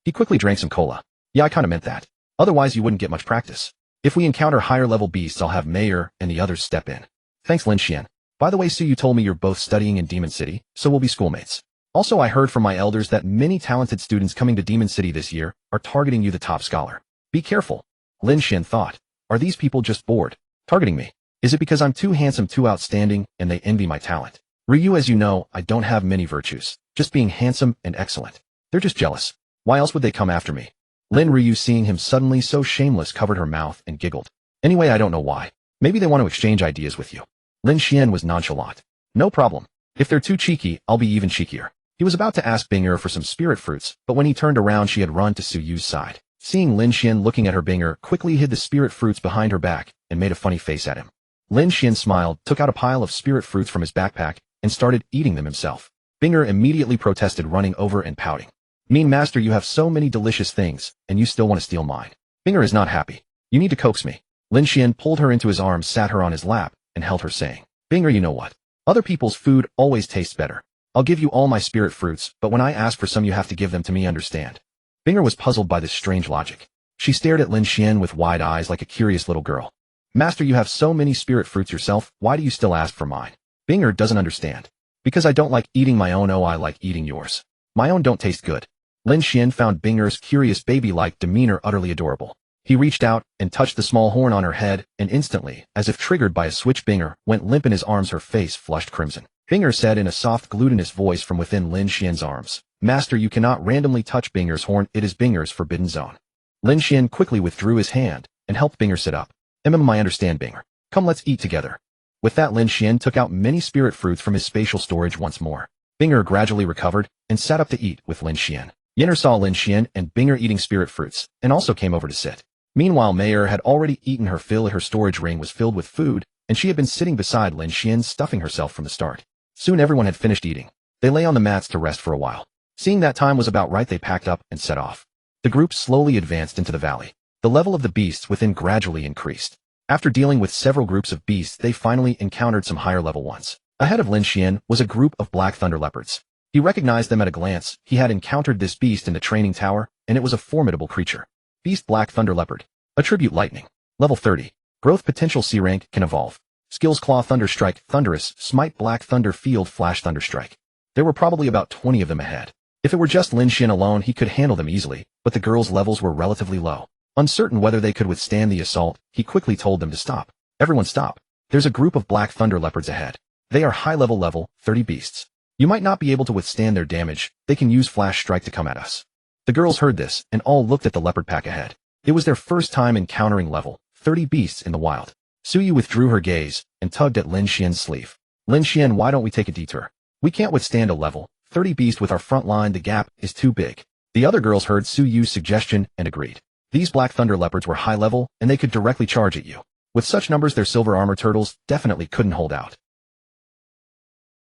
He quickly drank some cola. "Yeah, I kinda meant that. Otherwise you wouldn't get much practice. If we encounter higher level beasts, I'll have Mayor and the others step in." "Thanks, Lin Xuan. By the way, Suyu told me you're both studying in Demon City, so we'll be schoolmates. Also, I heard from my elders that many talented students coming to Demon City this year are targeting you, the top scholar. Be careful." Lin Xuan thought, "Are these people just bored? Targeting me? Is it because I'm too handsome, too outstanding, and they envy my talent? Ryu, as you know, I don't have many virtues, just being handsome and excellent. They're just jealous. Why else would they come after me?" Lin Ryu, seeing him suddenly so shameless, covered her mouth and giggled. "Anyway, I don't know why. Maybe they want to exchange ideas with you." Lin Xuan was nonchalant. "No problem. If they're too cheeky, I'll be even cheekier." He was about to ask Binger for some spirit fruits, but when he turned around, she had run to Suyu's side. Seeing Lin Xuan looking at her, Binger quickly hid the spirit fruits behind her back and made a funny face at him. Lin Xuan smiled, took out a pile of spirit fruits from his backpack, and started eating them himself. Binger immediately protested, running over and pouting. "Mean master, you have so many delicious things, and you still want to steal mine." Binger is not happy. "You need to coax me." Lin Xuan pulled her into his arms, sat her on his lap, and held her, saying, "Binger, you know what? Other people's food always tastes better. I'll give you all my spirit fruits, but when I ask for some, you have to give them to me, understand?" Binger was puzzled by this strange logic. She stared at Lin Xuan with wide eyes like a curious little girl. "Master, you have so many spirit fruits yourself, why do you still ask for mine?" Binger doesn't understand. "Because I don't like eating my own. Oh, I like eating yours. My own don't taste good." Lin Xuan found Binger's curious baby-like demeanor utterly adorable. He reached out and touched the small horn on her head, and instantly, as if triggered by a switch, Binger went limp in his arms, her face flushed crimson. Binger said in a soft, glutinous voice from within Lin Xuan's arms, "Master, you cannot randomly touch Binger's horn. It is Binger's forbidden zone." Lin Xuan quickly withdrew his hand and helped Binger sit up. I understand, Binger. Come, let's eat together." With that, Lin Xuan took out many spirit fruits from his spatial storage once more. Binger gradually recovered and sat up to eat with Lin Xuan. Yinner saw Lin Xuan and Binger eating spirit fruits and also came over to sit. Meanwhile, Mayor had already eaten her fill. Her storage ring was filled with food, and she had been sitting beside Lin Xuan, stuffing herself from the start. Soon everyone had finished eating. They lay on the mats to rest for a while. Seeing that time was about right, they packed up and set off. The group slowly advanced into the valley. The level of the beasts within gradually increased. After dealing with several groups of beasts, they finally encountered some higher level ones. Ahead of Lin Xuan was a group of black thunder leopards. He recognized them at a glance. He had encountered this beast in the training tower, and it was a formidable creature. Beast Black Thunder Leopard. Attribute Lightning. Level 30. Growth potential C rank can evolve. Skills Claw Thunder Strike, Thunderous, Smite Black Thunder Field Flash Thunder Strike. There were probably about 20 of them ahead. If it were just Lin Xuan alone, he could handle them easily, but the girls' levels were relatively low. Uncertain whether they could withstand the assault, he quickly told them to stop. Everyone stop. There's a group of black thunder leopards ahead. They are high level 30 beasts. You might not be able to withstand their damage. They can use Flash Strike to come at us. The girls heard this, and all looked at the leopard pack ahead. It was their first time encountering level 30 beasts in the wild. Suyu withdrew her gaze and tugged at Lin Xuan's sleeve. Lin Xuan, why don't we take a detour? We can't withstand a level 30 beast with our front line. The gap is too big. The other girls heard Suyu's suggestion and agreed. These black thunder leopards were high level, and they could directly charge at you. With such numbers, their silver armor turtles definitely couldn't hold out.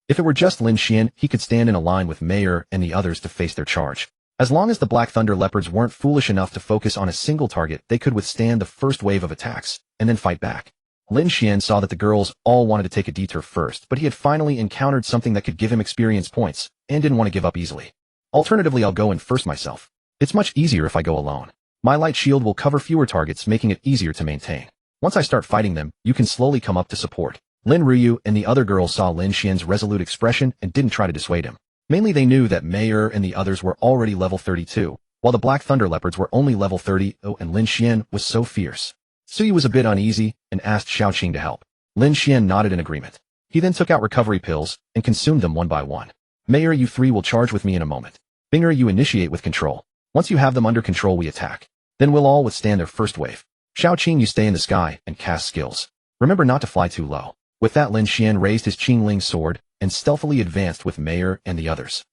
If it were just Lin Xuan, he could stand in a line with Mayer and the others to face their charge. As long as the black thunder leopards weren't foolish enough to focus on a single target, they could withstand the first wave of attacks, and then fight back. Lin Xuan saw that the girls all wanted to take a detour first, but he had finally encountered something that could give him experience points, and didn't want to give up easily. Alternatively, I'll go in first myself. It's much easier if I go alone. My light shield will cover fewer targets, making it easier to maintain. Once I start fighting them, you can slowly come up to support. Lin Ruyu and the other girls saw Lin Xuan's resolute expression and didn't try to dissuade him. Mainly they knew that Mayer and the others were already level 32, while the black thunder leopards were only level 30, and Lin Xuan was so fierce. Suyu was a bit uneasy and asked Xiaoqing to help. Lin Xuan nodded in agreement. He then took out recovery pills and consumed them one by one. Mayer, you three will charge with me in a moment. Binger, you initiate with control. Once you have them under control, we attack. Then we'll all withstand their first wave. Xiaoqing, you stay in the sky and cast skills. Remember not to fly too low. With that, Lin Xuan raised his Qingling sword and stealthily advanced with Mayer and the others.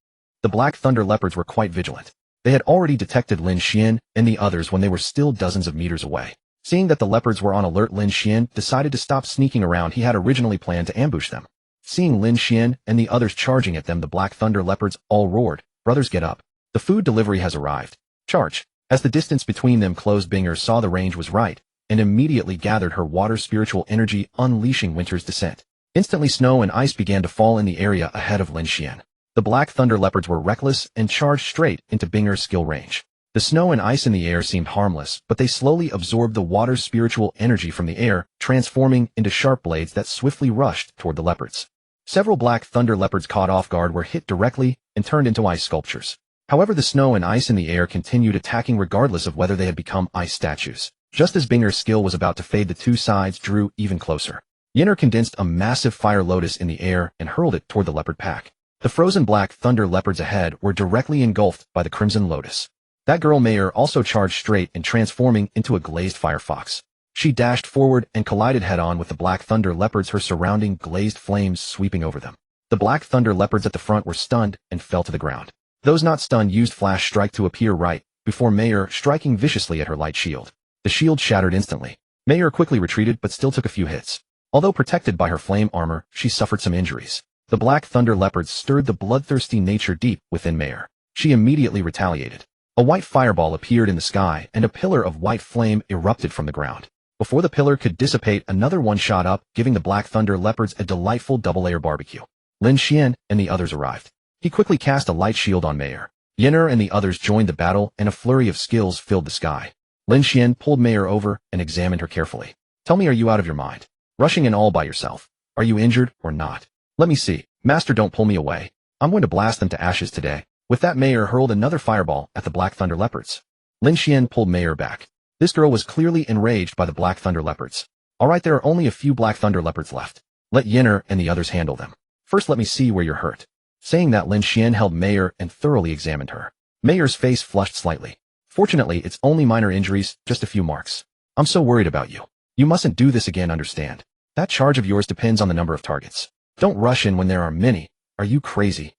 The black thunder leopards were quite vigilant. They had already detected Lin Xuan and the others when they were still dozens of meters away. Seeing that the leopards were on alert, Lin Xuan decided to stop sneaking around. He had originally planned to ambush them. Seeing Lin Xuan and the others charging at them, the black thunder leopards all roared, "Brothers, get up. The food delivery has arrived. Charge." As the distance between them closed, Binger saw the range was right, and immediately gathered her water spiritual energy, unleashing winter's descent. Instantly, snow and ice began to fall in the area ahead of Lin Xuan. The black thunder leopards were reckless and charged straight into Binger's skill range. The snow and ice in the air seemed harmless, but they slowly absorbed the water's spiritual energy from the air, transforming into sharp blades that swiftly rushed toward the leopards. Several black thunder leopards caught off guard were hit directly and turned into ice sculptures. However, the snow and ice in the air continued attacking regardless of whether they had become ice statues. Just as Binger's skill was about to fade, the two sides drew even closer. Yinner condensed a massive fire lotus in the air and hurled it toward the leopard pack. The frozen black thunder leopards ahead were directly engulfed by the crimson lotus. That girl Mayer also charged straight and transforming into a glazed firefox. She dashed forward and collided head-on with the black thunder leopards, her surrounding glazed flames sweeping over them. The black thunder leopards at the front were stunned and fell to the ground. Those not stunned used Flash Strike to appear right before Mayer, striking viciously at her light shield. The shield shattered instantly. Mayer quickly retreated but still took a few hits. Although protected by her flame armor, she suffered some injuries. The black thunder leopards stirred the bloodthirsty nature deep within Mayer. She immediately retaliated. A white fireball appeared in the sky and a pillar of white flame erupted from the ground. Before the pillar could dissipate, another one shot up, giving the black thunder leopards a delightful double-layer barbecue. Lin Xuan and the others arrived. He quickly cast a light shield on Mayer. Yinner and the others joined the battle, and a flurry of skills filled the sky. Lin Xuan pulled Mayer over and examined her carefully. "Tell me, are you out of your mind? Rushing in all by yourself. Are you injured or not? Let me see. Master, don't pull me away. I'm going to blast them to ashes today." With that, Mayer hurled another fireball at the black thunder leopards. Lin Xuan pulled Mayer back. This girl was clearly enraged by the black thunder leopards. "All right, there are only a few black thunder leopards left. Let Yinner and the others handle them. First, let me see where you're hurt." Saying that, Lin Xuan held Mayer and thoroughly examined her. Mayer's face flushed slightly. "Fortunately, it's only minor injuries, just a few marks. I'm so worried about you. You mustn't do this again, understand? That charge of yours depends on the number of targets. Don't rush in when there are many. Are you crazy?"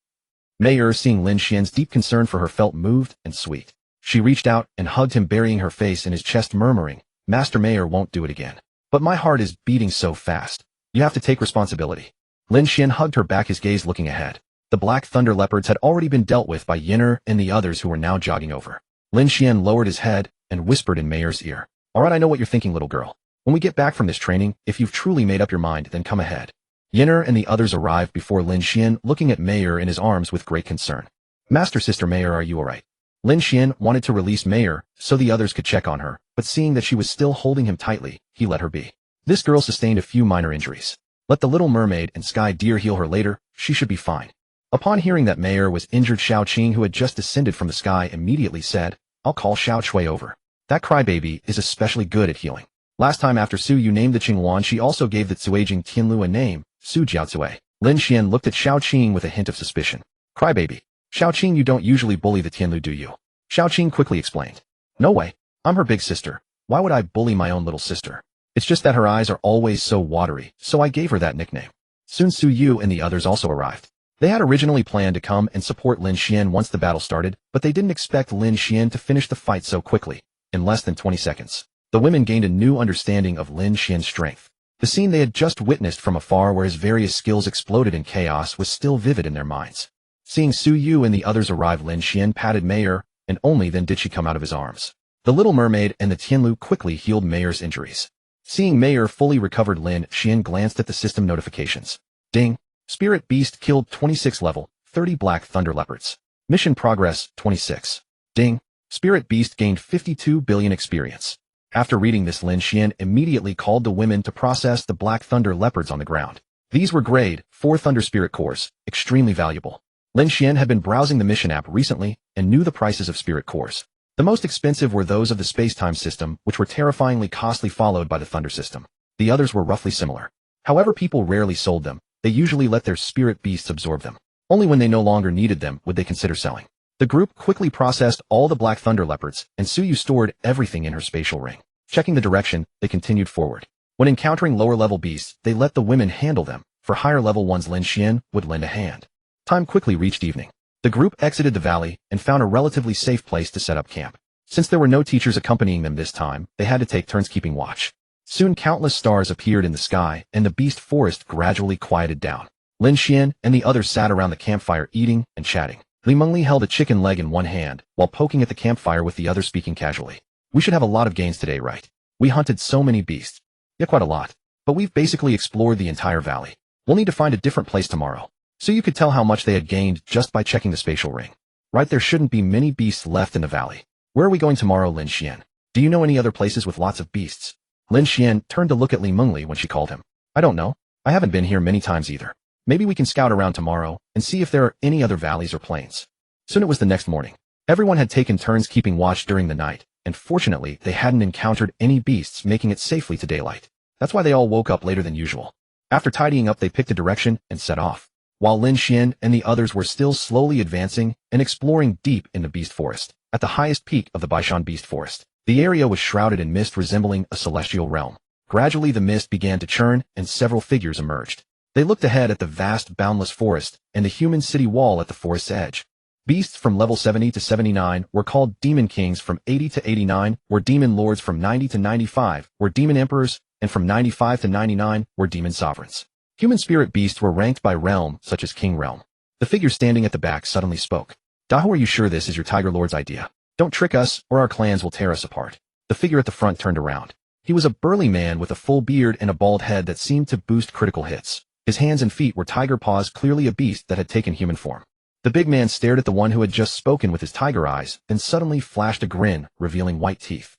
Mayer, seeing Lin Xuan's deep concern for her, felt moved and sweet. She reached out and hugged him, burying her face in his chest, murmuring, "Master Mayer won't do it again. But my heart is beating so fast. You have to take responsibility." Lin Xuan hugged her back, his gaze looking ahead. The black thunder leopards had already been dealt with by Yinner and the others who were now jogging over. Lin Xuan lowered his head and whispered in Mayer's ear, "All right, I know what you're thinking, little girl. When we get back from this training, if you've truly made up your mind, then come ahead. Yinner and the others arrived before Lin Xuan, looking at Mayer in his arms with great concern. Master Sister Mayer, are you alright? Lin Xuan wanted to release Mayer so the others could check on her, but seeing that she was still holding him tightly, he let her be. This girl sustained a few minor injuries. Let the Little Mermaid and Sky Deer heal her later, she should be fine. Upon hearing that Mayer was injured, Xiao Qing, who had just descended from the sky, immediately said, I'll call Xiao Chui over. That crybaby is especially good at healing. Last time after Su Yu named the Qingluan, she also gave the Cuaging Tianlu a name, Su Jiaocui. Lin Xuan looked at Xiao Qing with a hint of suspicion. Crybaby. Xiao Qing, you don't usually bully the Tianlu, do you? Xiao Qing quickly explained. No way. I'm her big sister. Why would I bully my own little sister? It's just that her eyes are always so watery, so I gave her that nickname. Soon Su Yu and the others also arrived. They had originally planned to come and support Lin Xuan once the battle started, but they didn't expect Lin Xuan to finish the fight so quickly, in less than 20 seconds. The women gained a new understanding of Lin Xuan's strength. The scene they had just witnessed from afar, where his various skills exploded in chaos, was still vivid in their minds. Seeing Su Yu and the others arrive, Lin Xuan patted Mayer, and only then did she come out of his arms. The Little Mermaid and the Tianlu quickly healed Mayer's injuries. Seeing Mayer fully recovered, Lin Xuan glanced at the system notifications. Ding! Spirit Beast killed 26 level 30 Black Thunder Leopards. Mission progress 26. Ding! Spirit Beast gained 52 billion experience. After reading this, Lin Xuan immediately called the women to process the Black Thunder Leopards on the ground. These were grade 4 Thunder Spirit Cores, extremely valuable. Lin Xuan had been browsing the mission app recently and knew the prices of Spirit Cores. The most expensive were those of the space-time system, which were terrifyingly costly, followed by the Thunder system. The others were roughly similar. However, people rarely sold them. They usually let their spirit beasts absorb them. Only when they no longer needed them would they consider selling. The group quickly processed all the Black Thunder Leopards, and Su Yu stored everything in her spatial ring. Checking the direction, they continued forward. When encountering lower-level beasts, they let the women handle them. For higher-level ones, Lin Xuan would lend a hand. Time quickly reached evening. The group exited the valley and found a relatively safe place to set up camp. Since there were no teachers accompanying them this time, they had to take turns keeping watch. Soon countless stars appeared in the sky, and the beast forest gradually quieted down. Lin Xuan and the others sat around the campfire eating and chatting. Li Mengli held a chicken leg in one hand, while poking at the campfire with the other, speaking casually. We should have a lot of gains today, right? We hunted so many beasts. Yeah, quite a lot. But we've basically explored the entire valley. We'll need to find a different place tomorrow. So you could tell how much they had gained just by checking the spatial ring. Right, there shouldn't be many beasts left in the valley. Where are we going tomorrow, Lin Xuan? Do you know any other places with lots of beasts? Lin Xuan turned to look at Li Mengli when she called him. I don't know. I haven't been here many times either. Maybe we can scout around tomorrow and see if there are any other valleys or plains. Soon it was the next morning. Everyone had taken turns keeping watch during the night, and fortunately they hadn't encountered any beasts, making it safely to daylight. That's why they all woke up later than usual. After tidying up, they picked a direction and set off. While Lin Xuan and the others were still slowly advancing and exploring deep in the beast forest, at the highest peak of the Baishan Beast Forest, the area was shrouded in mist resembling a celestial realm. Gradually the mist began to churn and several figures emerged. They looked ahead at the vast boundless forest and the human city wall at the forest's edge. Beasts from level 70 to 79 were called Demon Kings, from 80 to 89 were Demon Lords, from 90 to 95 were Demon Emperors, and from 95 to 99 were Demon Sovereigns. Human spirit beasts were ranked by realm, such as King Realm. The figure standing at the back suddenly spoke. Dahu, are you sure this is your Tiger Lord's idea? Don't trick us, or our clans will tear us apart. The figure at the front turned around. He was a burly man with a full beard and a bald head that seemed to boost critical hits. His hands and feet were tiger paws, clearly a beast that had taken human form. The big man stared at the one who had just spoken with his tiger eyes, then suddenly flashed a grin, revealing white teeth.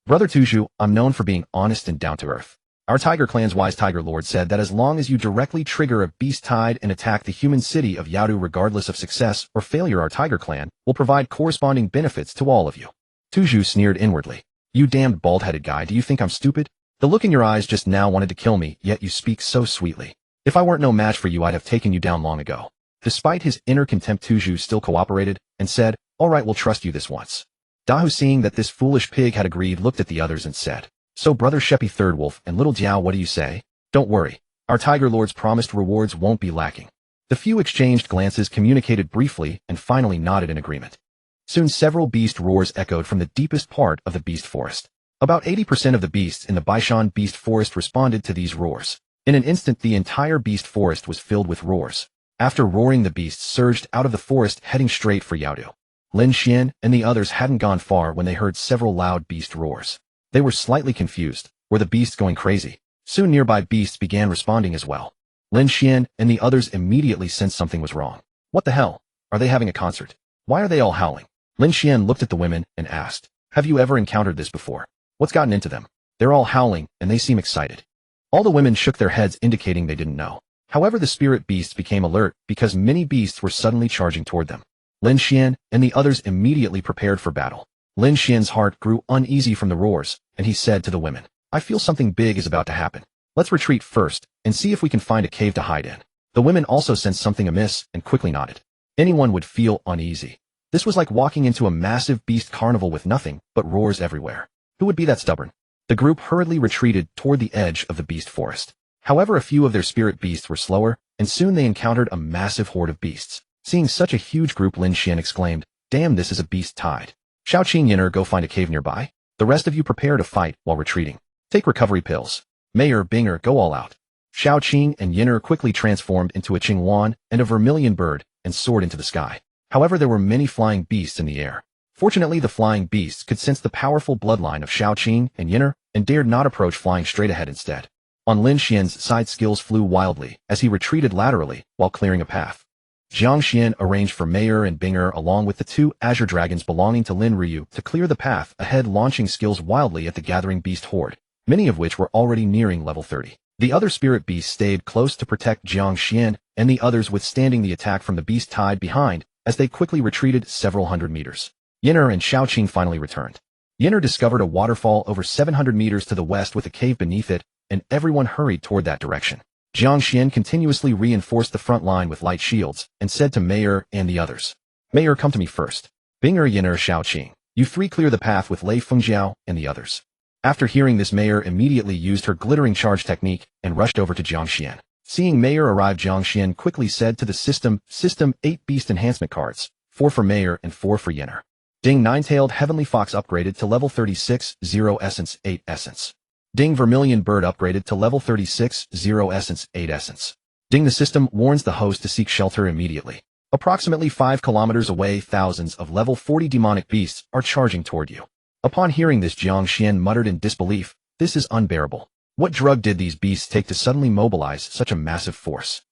Brother Tuju, I'm known for being honest and down-to-earth. Our Tiger Clan's wise Tiger Lord said that as long as you directly trigger a beast tide and attack the human city of Yadu regardless of success or failure, our Tiger Clan will provide corresponding benefits to all of you. Tuju sneered inwardly. You damned bald-headed guy, do you think I'm stupid? The look in your eyes just now wanted to kill me, yet you speak so sweetly. If I weren't no match for you, I'd have taken you down long ago. Despite his inner contempt, Tuju still cooperated and said, all right, we'll trust you this once. Dahu, seeing that this foolish pig had agreed, looked at the others and said, so Brother Sheppy Third Wolf and Little Diao, what do you say? Don't worry. Our Tiger Lord's promised rewards won't be lacking. The few exchanged glances, communicated briefly, and finally nodded in agreement. Soon several beast roars echoed from the deepest part of the beast forest. About 80% of the beasts in the Baishan Beast Forest responded to these roars. In an instant, the entire beast forest was filled with roars. After roaring, the beasts surged out of the forest, heading straight for Yadu. Lin Xuan and the others hadn't gone far when they heard several loud beast roars. They were slightly confused. Were the beasts going crazy? Soon nearby beasts began responding as well. Lin Xuan and the others immediately sensed something was wrong. What the hell? Are they having a concert? Why are they all howling? Lin Xuan looked at the women and asked, "Have you ever encountered this before? What's gotten into them? They're all howling, and they seem excited." All the women shook their heads indicating they didn't know. However, the spirit beasts became alert because many beasts were suddenly charging toward them. Lin Xuan and the others immediately prepared for battle. Lin Xian's heart grew uneasy from the roars, and he said to the women, "I feel something big is about to happen. Let's retreat first and see if we can find a cave to hide in." The women also sensed something amiss and quickly nodded. Anyone would feel uneasy. This was like walking into a massive beast carnival with nothing but roars everywhere. Who would be that stubborn? The group hurriedly retreated toward the edge of the beast forest. However, a few of their spirit beasts were slower, and soon they encountered a massive horde of beasts. Seeing such a huge group, Lin Xuan exclaimed, "Damn, this is a beast tide. Xiaoqing, Yinner, go find a cave nearby. The rest of you prepare to fight while retreating. Take recovery pills. Mayor, Binger, go all out." Xiaoqing and Yinner quickly transformed into a Qingwan and a vermilion bird and soared into the sky. However, there were many flying beasts in the air. Fortunately, the flying beasts could sense the powerful bloodline of Xiaoqing and Yinner and dared not approach, flying straight ahead instead. On Lin Xian's side, skills flew wildly as he retreated laterally while clearing a path. Jiang Xian arranged for Mayor and Binger along with the two azure dragons belonging to Lin Ryu to clear the path ahead, launching skills wildly at the gathering beast horde, many of which were already nearing level 30. The other spirit beasts stayed close to protect Jiang Xian and the others, withstanding the attack from the beast tide behind as they quickly retreated several hundred meters. Yinner and Xiaoqing finally returned. Yinner discovered a waterfall over 700 meters to the west with a cave beneath it, and everyone hurried toward that direction. Jiang Xian continuously reinforced the front line with light shields and said to Mayor and the others, "Mayor, come to me first. Binger, Yinner, Xiaoqing, you three clear the path with Lei Fengjiao and the others." After hearing this, Mayor immediately used her glittering charge technique and rushed over to Jiang Xian. Seeing Mayor arrive, Jiang Xian quickly said to the system, 8 beast enhancement cards, 4 for Mayor and 4 for Yinner. Ding, nine-tailed heavenly fox upgraded to level 36, 0 essence, 8 essence. Ding, vermilion bird upgraded to level 36, 0 essence, 8 essence. Ding, the system warns the host to seek shelter immediately. Approximately 5 kilometers away, thousands of level 40 demonic beasts are charging toward you. Upon hearing this, Jiang Xian muttered in disbelief, "This is unbearable. What drug did these beasts take to suddenly mobilize such a massive force?"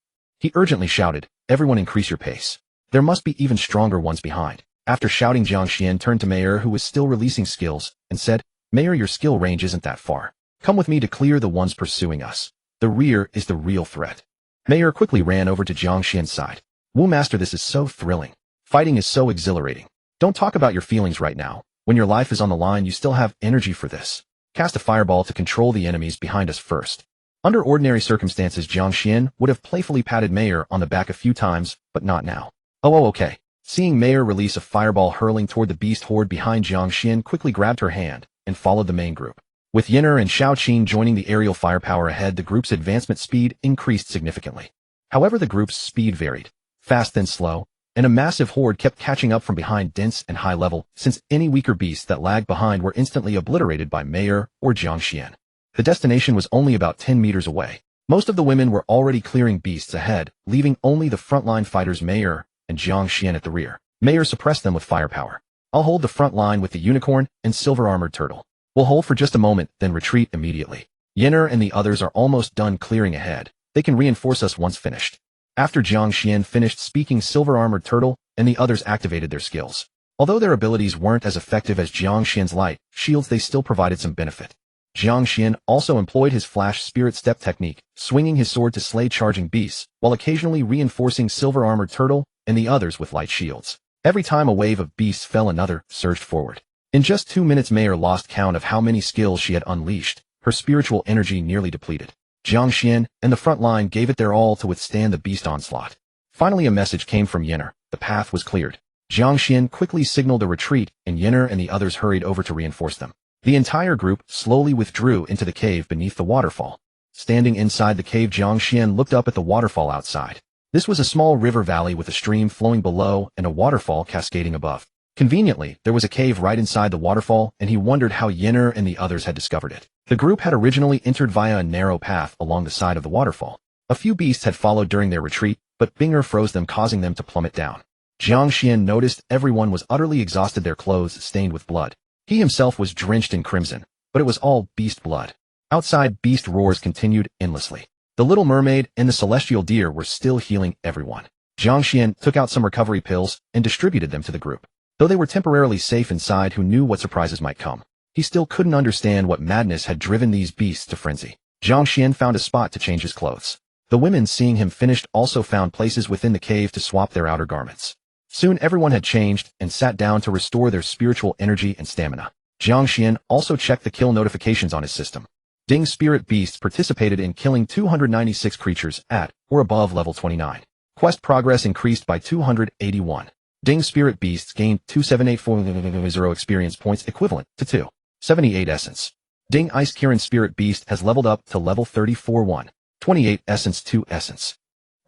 He urgently shouted, "Everyone increase your pace. There must be even stronger ones behind." After shouting, Jiang Xian turned to Mayor, who was still releasing skills, and said, "Mayor, your skill range isn't that far. Come with me to clear the ones pursuing us. The rear is the real threat." Mayor quickly ran over to Jiang Xian's side. "Wu Master, this is so thrilling. Fighting is so exhilarating. Don't talk about your feelings right now. When your life is on the line, you still have energy for this. Cast a fireball to control the enemies behind us first." Under ordinary circumstances, Jiang Xian would have playfully patted Mayor on the back a few times, but not now. Oh, okay. Seeing Mayor release a fireball hurling toward the beast horde behind, Jiang Xian quickly grabbed her hand and followed the main group. With Yinner and Xiaoqing joining the aerial firepower ahead, the group's advancement speed increased significantly. However, the group's speed varied, fast then slow, and a massive horde kept catching up from behind, dense and high level, since any weaker beasts that lagged behind were instantly obliterated by Mayor or Jiang Xian. The destination was only about 10 meters away. Most of the women were already clearing beasts ahead, leaving only the frontline fighters Mayor and Jiang Xian at the rear. Mayor suppressed them with firepower. "I'll hold the front line with the unicorn and silver-armored turtle. We'll hold for just a moment, then retreat immediately. Yinner and the others are almost done clearing ahead. They can reinforce us once finished." After Jiang Xian finished speaking, silver-armored turtle and the others activated their skills. Although their abilities weren't as effective as Jiang Xian's light shields, they still provided some benefit. Jiang Xian also employed his flash spirit step technique, swinging his sword to slay charging beasts, while occasionally reinforcing silver-armored turtle and the others with light shields. Every time a wave of beasts fell, another surged forward. In just 2 minutes, Mayor lost count of how many skills she had unleashed, her spiritual energy nearly depleted. Jiang Xian and the front line gave it their all to withstand the beast onslaught. Finally, a message came from Yinner. The path was cleared. Jiang Xian quickly signaled a retreat, and Yinner and the others hurried over to reinforce them. The entire group slowly withdrew into the cave beneath the waterfall. Standing inside the cave, Jiang Xian looked up at the waterfall outside. This was a small river valley with a stream flowing below and a waterfall cascading above. Conveniently, there was a cave right inside the waterfall, and he wondered how Yinner and the others had discovered it. The group had originally entered via a narrow path along the side of the waterfall. A few beasts had followed during their retreat, but Binger froze them, causing them to plummet down. Jiang Xian noticed everyone was utterly exhausted, their clothes stained with blood. He himself was drenched in crimson, but it was all beast blood. Outside, beast roars continued endlessly. The little mermaid and the celestial deer were still healing everyone. Jiang Xian took out some recovery pills and distributed them to the group. Though they were temporarily safe inside, who knew what surprises might come? He still couldn't understand what madness had driven these beasts to frenzy. Jiang Xian found a spot to change his clothes. The women, seeing him finished, also found places within the cave to swap their outer garments. Soon everyone had changed and sat down to restore their spiritual energy and stamina. Jiang Xian also checked the kill notifications on his system. Ding spirit beasts participated in killing 296 creatures at or above level 29. Quest progress increased by 281. Ding spirit beasts gained 2784 experience points, equivalent to 278 essence. Ding Ice Kirin spirit beast has leveled up to level 34 28 essence 2 essence.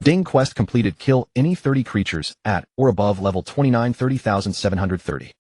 Ding quest completed, kill any 30 creatures at or above level 29 30,730.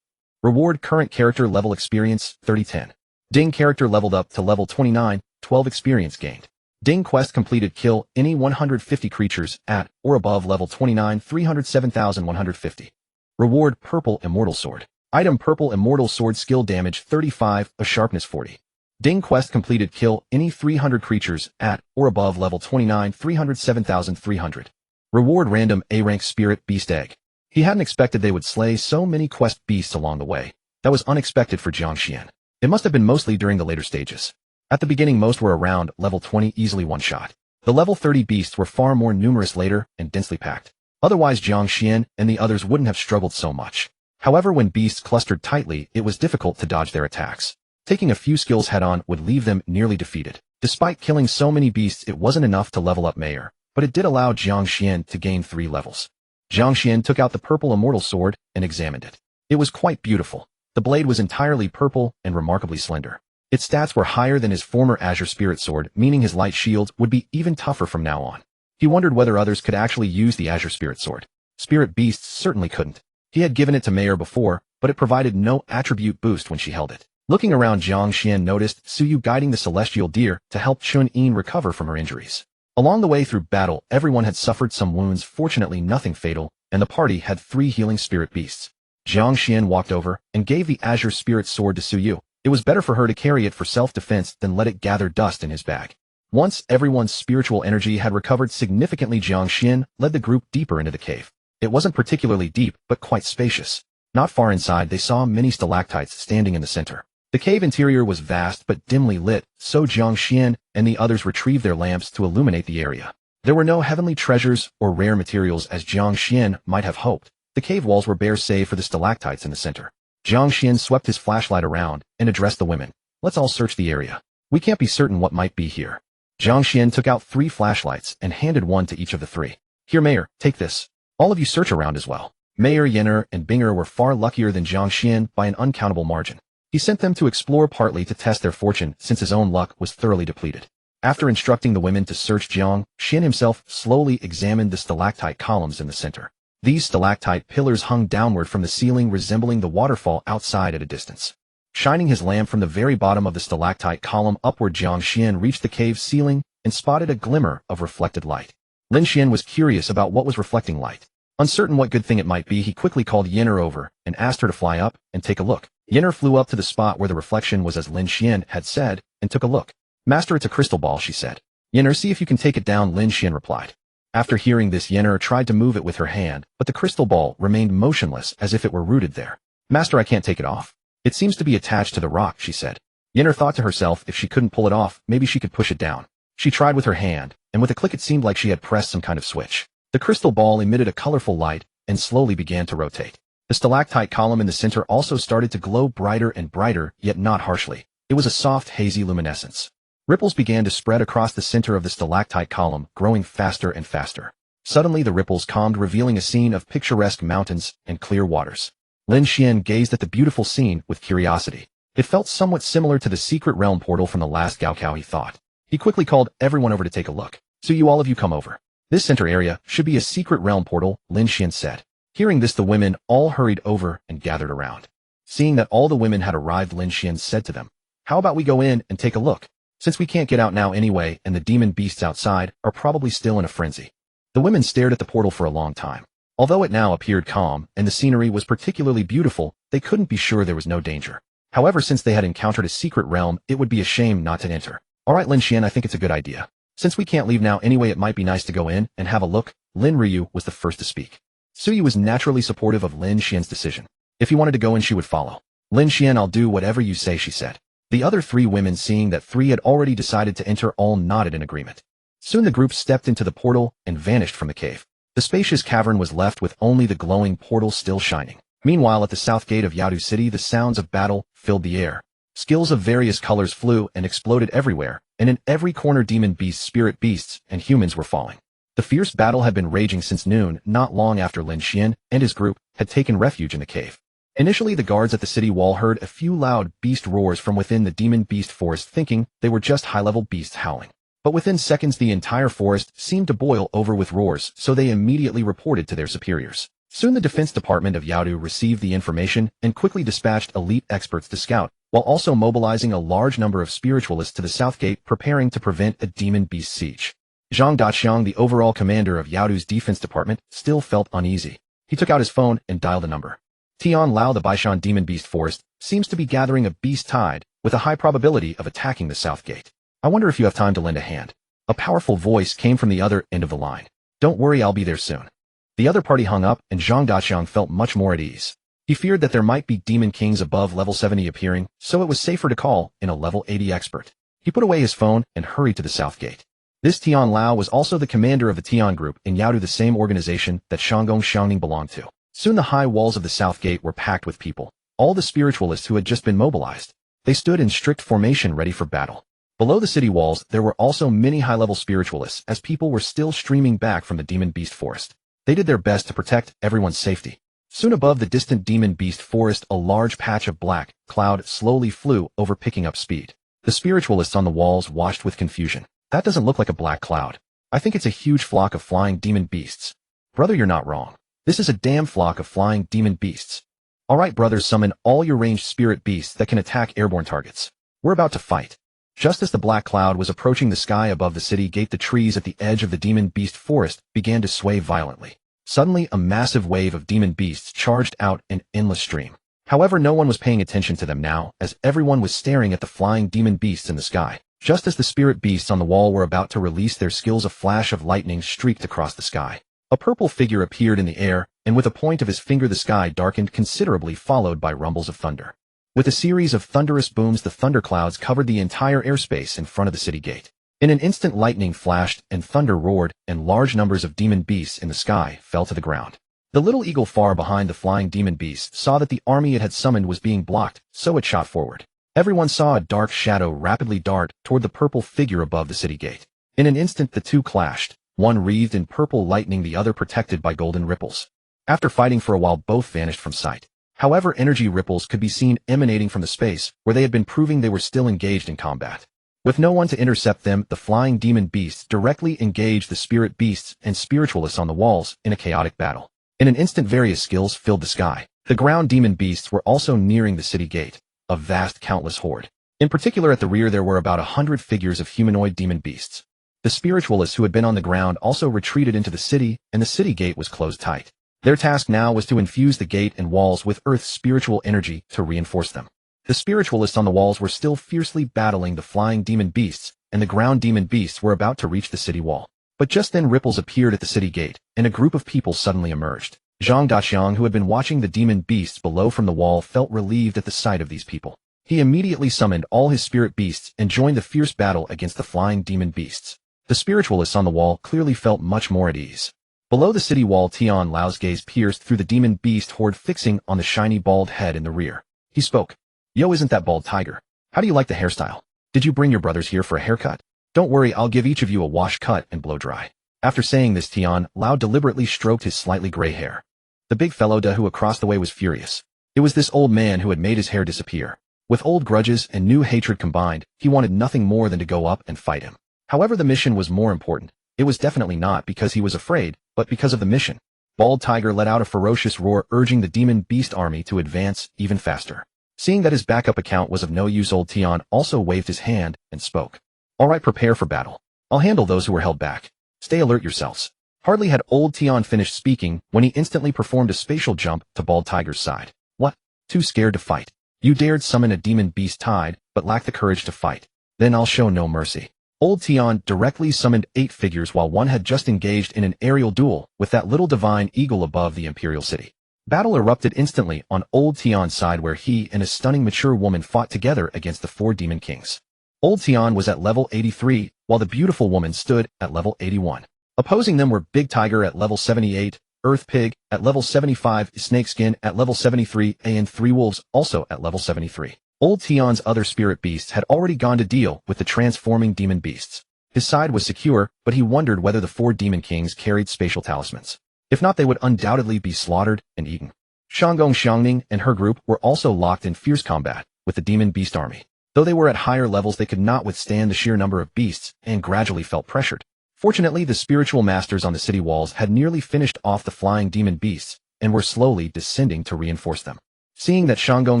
Reward current character level experience 3010. Ding character leveled up to level 29 12 experience gained. Ding quest completed, kill any 150 creatures at or above level 29 307,150. Reward purple immortal sword. Item purple immortal sword, skill damage 35, a sharpness 40. Ding quest completed, kill any 300 creatures at or above level 29 307,300. Reward random A rank spirit beast egg. He hadn't expected they would slay so many quest beasts along the way. That was unexpected for Jiang Xian. It must have been mostly during the later stages. At the beginning most were around level 20, easily one shot. The level 30 beasts were far more numerous later and densely packed. Otherwise Jiang Xian and the others wouldn't have struggled so much. However, when beasts clustered tightly, it was difficult to dodge their attacks. Taking a few skills head-on would leave them nearly defeated. Despite killing so many beasts, it wasn't enough to level up Mayor, but it did allow Jiang Xian to gain 3 levels. Jiang Xian took out the purple immortal sword and examined it. It was quite beautiful. The blade was entirely purple and remarkably slender. Its stats were higher than his former Azure Spirit Sword, meaning his light shield would be even tougher from now on. He wondered whether others could actually use the Azure Spirit Sword. Spirit beasts certainly couldn't. He had given it to Mayor before, but it provided no attribute boost when she held it. Looking around, Jiang Xian noticed Suyu guiding the celestial deer to help Chun-Yin recover from her injuries. Along the way through battle, everyone had suffered some wounds, fortunately nothing fatal, and the party had 3 healing spirit beasts. Jiang Xian walked over and gave the Azure Spirit Sword to Suyu. It was better for her to carry it for self-defense than let it gather dust in his bag. Once everyone's spiritual energy had recovered significantly, Jiang Xian led the group deeper into the cave. It wasn't particularly deep, but quite spacious. Not far inside, they saw many stalactites standing in the center. The cave interior was vast but dimly lit, so Jiang Xian and the others retrieved their lamps to illuminate the area. There were no heavenly treasures or rare materials as Jiang Xian might have hoped. The cave walls were bare save for the stalactites in the center. Jiang Xian swept his flashlight around and addressed the women. Let's all search the area. We can't be certain what might be here. Jiang Xian took out 3 flashlights and handed one to each of the 3. Here, Mayor, take this. All of you search around as well. Mayor Yenner and Binger were far luckier than Jiang Xian by an uncountable margin. He sent them to explore, partly to test their fortune since his own luck was thoroughly depleted. After instructing the women to search, Jiang Xian himself slowly examined the stalactite columns in the center. These stalactite pillars hung downward from the ceiling, resembling the waterfall outside at a distance. Shining his lamp from the very bottom of the stalactite column upward, Jiang Xian reached the cave ceiling and spotted a glimmer of reflected light. Lin Xuan was curious about what was reflecting light. Uncertain what good thing it might be, he quickly called Yenner over and asked her to fly up and take a look. Yenner flew up to the spot where the reflection was as Lin Xuan had said and took a look. Master, it's a crystal ball, she said. Yenner, see if you can take it down, Lin Xuan replied. After hearing this, Yenner tried to move it with her hand, but the crystal ball remained motionless as if it were rooted there. Master, I can't take it off. It seems to be attached to the rock, she said. Yenner thought to herself, if she couldn't pull it off, maybe she could push it down. She tried with her hand, and with a click it seemed like she had pressed some kind of switch. The crystal ball emitted a colorful light and slowly began to rotate. The stalactite column in the center also started to glow brighter and brighter, yet not harshly. It was a soft, hazy luminescence. Ripples began to spread across the center of the stalactite column, growing faster and faster. Suddenly the ripples calmed, revealing a scene of picturesque mountains and clear waters. Lin Xuan gazed at the beautiful scene with curiosity. It felt somewhat similar to the secret realm portal from the last Gaokao, he thought. He quickly called everyone over to take a look. So you all of you come over. This center area should be a secret realm portal, Lin Xuan said. Hearing this, the women all hurried over and gathered around. Seeing that all the women had arrived, Lin Xuan said to them, how about we go in and take a look? Since we can't get out now anyway, and the demon beasts outside are probably still in a frenzy. The women stared at the portal for a long time. Although it now appeared calm, and the scenery was particularly beautiful, they couldn't be sure there was no danger. However, since they had encountered a secret realm, it would be a shame not to enter. Alright Lin Xuan, I think it's a good idea. Since we can't leave now anyway, it might be nice to go in and have a look. Lin Ryu was the first to speak. Suyu was naturally supportive of Lin Xuan's decision. If he wanted to go in, she would follow. Lin Xuan, I'll do whatever you say, she said. The other three women, seeing that three had already decided to enter, all nodded in agreement. Soon the group stepped into the portal and vanished from the cave. The spacious cavern was left with only the glowing portal still shining. Meanwhile, at the south gate of Yadu City, the sounds of battle filled the air. Skills of various colors flew and exploded everywhere, and in every corner demon beasts, spirit beasts, and humans were falling. The fierce battle had been raging since noon, not long after Lin Xuan and his group had taken refuge in the cave. Initially, the guards at the city wall heard a few loud beast roars from within the demon beast forest, thinking they were just high-level beasts howling. But within seconds, the entire forest seemed to boil over with roars, so they immediately reported to their superiors. Soon the defense department of Yadu received the information and quickly dispatched elite experts to scout, while also mobilizing a large number of spiritualists to the south gate, preparing to prevent a demon beast siege. Zhang Daqiang, the overall commander of Yadu's defense department, still felt uneasy. He took out his phone and dialed a number. Tian Lao, the Baishan demon beast forest, seems to be gathering a beast tide, with a high probability of attacking the south gate. I wonder if you have time to lend a hand. A powerful voice came from the other end of the line. Don't worry, I'll be there soon. The other party hung up, and Zhang Daqiang felt much more at ease. He feared that there might be demon kings above level 70 appearing, so it was safer to call in a level 80 expert. He put away his phone and hurried to the south gate. This Tian Lao was also the commander of the Tian group in Yadu, the same organization that Shanggong Xiangning belonged to. Soon the high walls of the south gate were packed with people, all the spiritualists who had just been mobilized. They stood in strict formation ready for battle. Below the city walls, there were also many high-level spiritualists, as people were still streaming back from the demon beast forest. They did their best to protect everyone's safety. Soon above the distant demon beast forest, a large patch of black cloud slowly flew over, picking up speed. The spiritualists on the walls watched with confusion. That doesn't look like a black cloud. I think it's a huge flock of flying demon beasts. Brother, you're not wrong. This is a damn flock of flying demon beasts. Alright brothers, summon all your ranged spirit beasts that can attack airborne targets. We're about to fight. Just as the black cloud was approaching the sky above the city gate, the trees at the edge of the demon beast forest began to sway violently. Suddenly, a massive wave of demon beasts charged out an endless stream. However, no one was paying attention to them now, as everyone was staring at the flying demon beasts in the sky. Just as the spirit beasts on the wall were about to release their skills, a flash of lightning streaked across the sky. A purple figure appeared in the air, and with a point of his finger the sky darkened considerably, followed by rumbles of thunder. With a series of thunderous booms, the thunderclouds covered the entire airspace in front of the city gate. In an instant, lightning flashed and thunder roared, and large numbers of demon beasts in the sky fell to the ground. The little eagle far behind the flying demon beasts saw that the army it had summoned was being blocked, so it shot forward. Everyone saw a dark shadow rapidly dart toward the purple figure above the city gate. In an instant, the two clashed, one wreathed in purple lightning, the other protected by golden ripples. After fighting for a while, both vanished from sight. However, energy ripples could be seen emanating from the space where they had been, proving they were still engaged in combat. With no one to intercept them, the flying demon beasts directly engaged the spirit beasts and spiritualists on the walls in a chaotic battle. In an instant, various skills filled the sky. The ground demon beasts were also nearing the city gate, a vast, countless horde. In particular, at the rear there were about 100 figures of humanoid demon beasts. The spiritualists who had been on the ground also retreated into the city, and the city gate was closed tight. Their task now was to infuse the gate and walls with Earth's spiritual energy to reinforce them. The spiritualists on the walls were still fiercely battling the flying demon beasts, and the ground demon beasts were about to reach the city wall. But just then ripples appeared at the city gate, and a group of people suddenly emerged. Zhang Daqiang, who had been watching the demon beasts below from the wall, felt relieved at the sight of these people. He immediately summoned all his spirit beasts and joined the fierce battle against the flying demon beasts. The spiritualists on the wall clearly felt much more at ease. Below the city wall, Tian Lao's gaze pierced through the demon beast horde, fixing on the shiny bald head in the rear. He spoke. Yo, isn't that bald tiger? How do you like the hairstyle? Did you bring your brothers here for a haircut? Don't worry, I'll give each of you a wash, cut, and blow dry. After saying this, Tian Lao deliberately stroked his slightly gray hair. The big fellow who across the way was furious. It was this old man who had made his hair disappear. With old grudges and new hatred combined, he wanted nothing more than to go up and fight him. However, the mission was more important. It was definitely not because he was afraid, but because of the mission. Bald Tiger let out a ferocious roar, urging the demon beast army to advance even faster. Seeing that his backup account was of no use, old Tian also waved his hand and spoke. Alright, prepare for battle. I'll handle those who are held back. Stay alert yourselves. Hardly had old Tian finished speaking when he instantly performed a spatial jump to Bald Tiger's side. What? Too scared to fight? You dared summon a demon beast tide, but lacked the courage to fight. Then I'll show no mercy. Old Tian directly summoned 8 figures while one had just engaged in an aerial duel with that little divine eagle above the imperial city. Battle erupted instantly on Old Tian's side where he and a stunning mature woman fought together against the 4 demon kings. Old Tian was at level 83, while the beautiful woman stood at level 81. Opposing them were Big Tiger at level 78, Earth Pig at level 75, Snakeskin at level 73, and 3 Wolves also at level 73. Old Tian's other spirit beasts had already gone to deal with the transforming demon beasts. His side was secure, but he wondered whether the 4 demon kings carried spatial talismans. If not, they would undoubtedly be slaughtered and eaten. Shanggong Xiangning and her group were also locked in fierce combat with the demon beast army. Though they were at higher levels, they could not withstand the sheer number of beasts and gradually felt pressured. Fortunately, the spiritual masters on the city walls had nearly finished off the flying demon beasts and were slowly descending to reinforce them. Seeing that Shanggong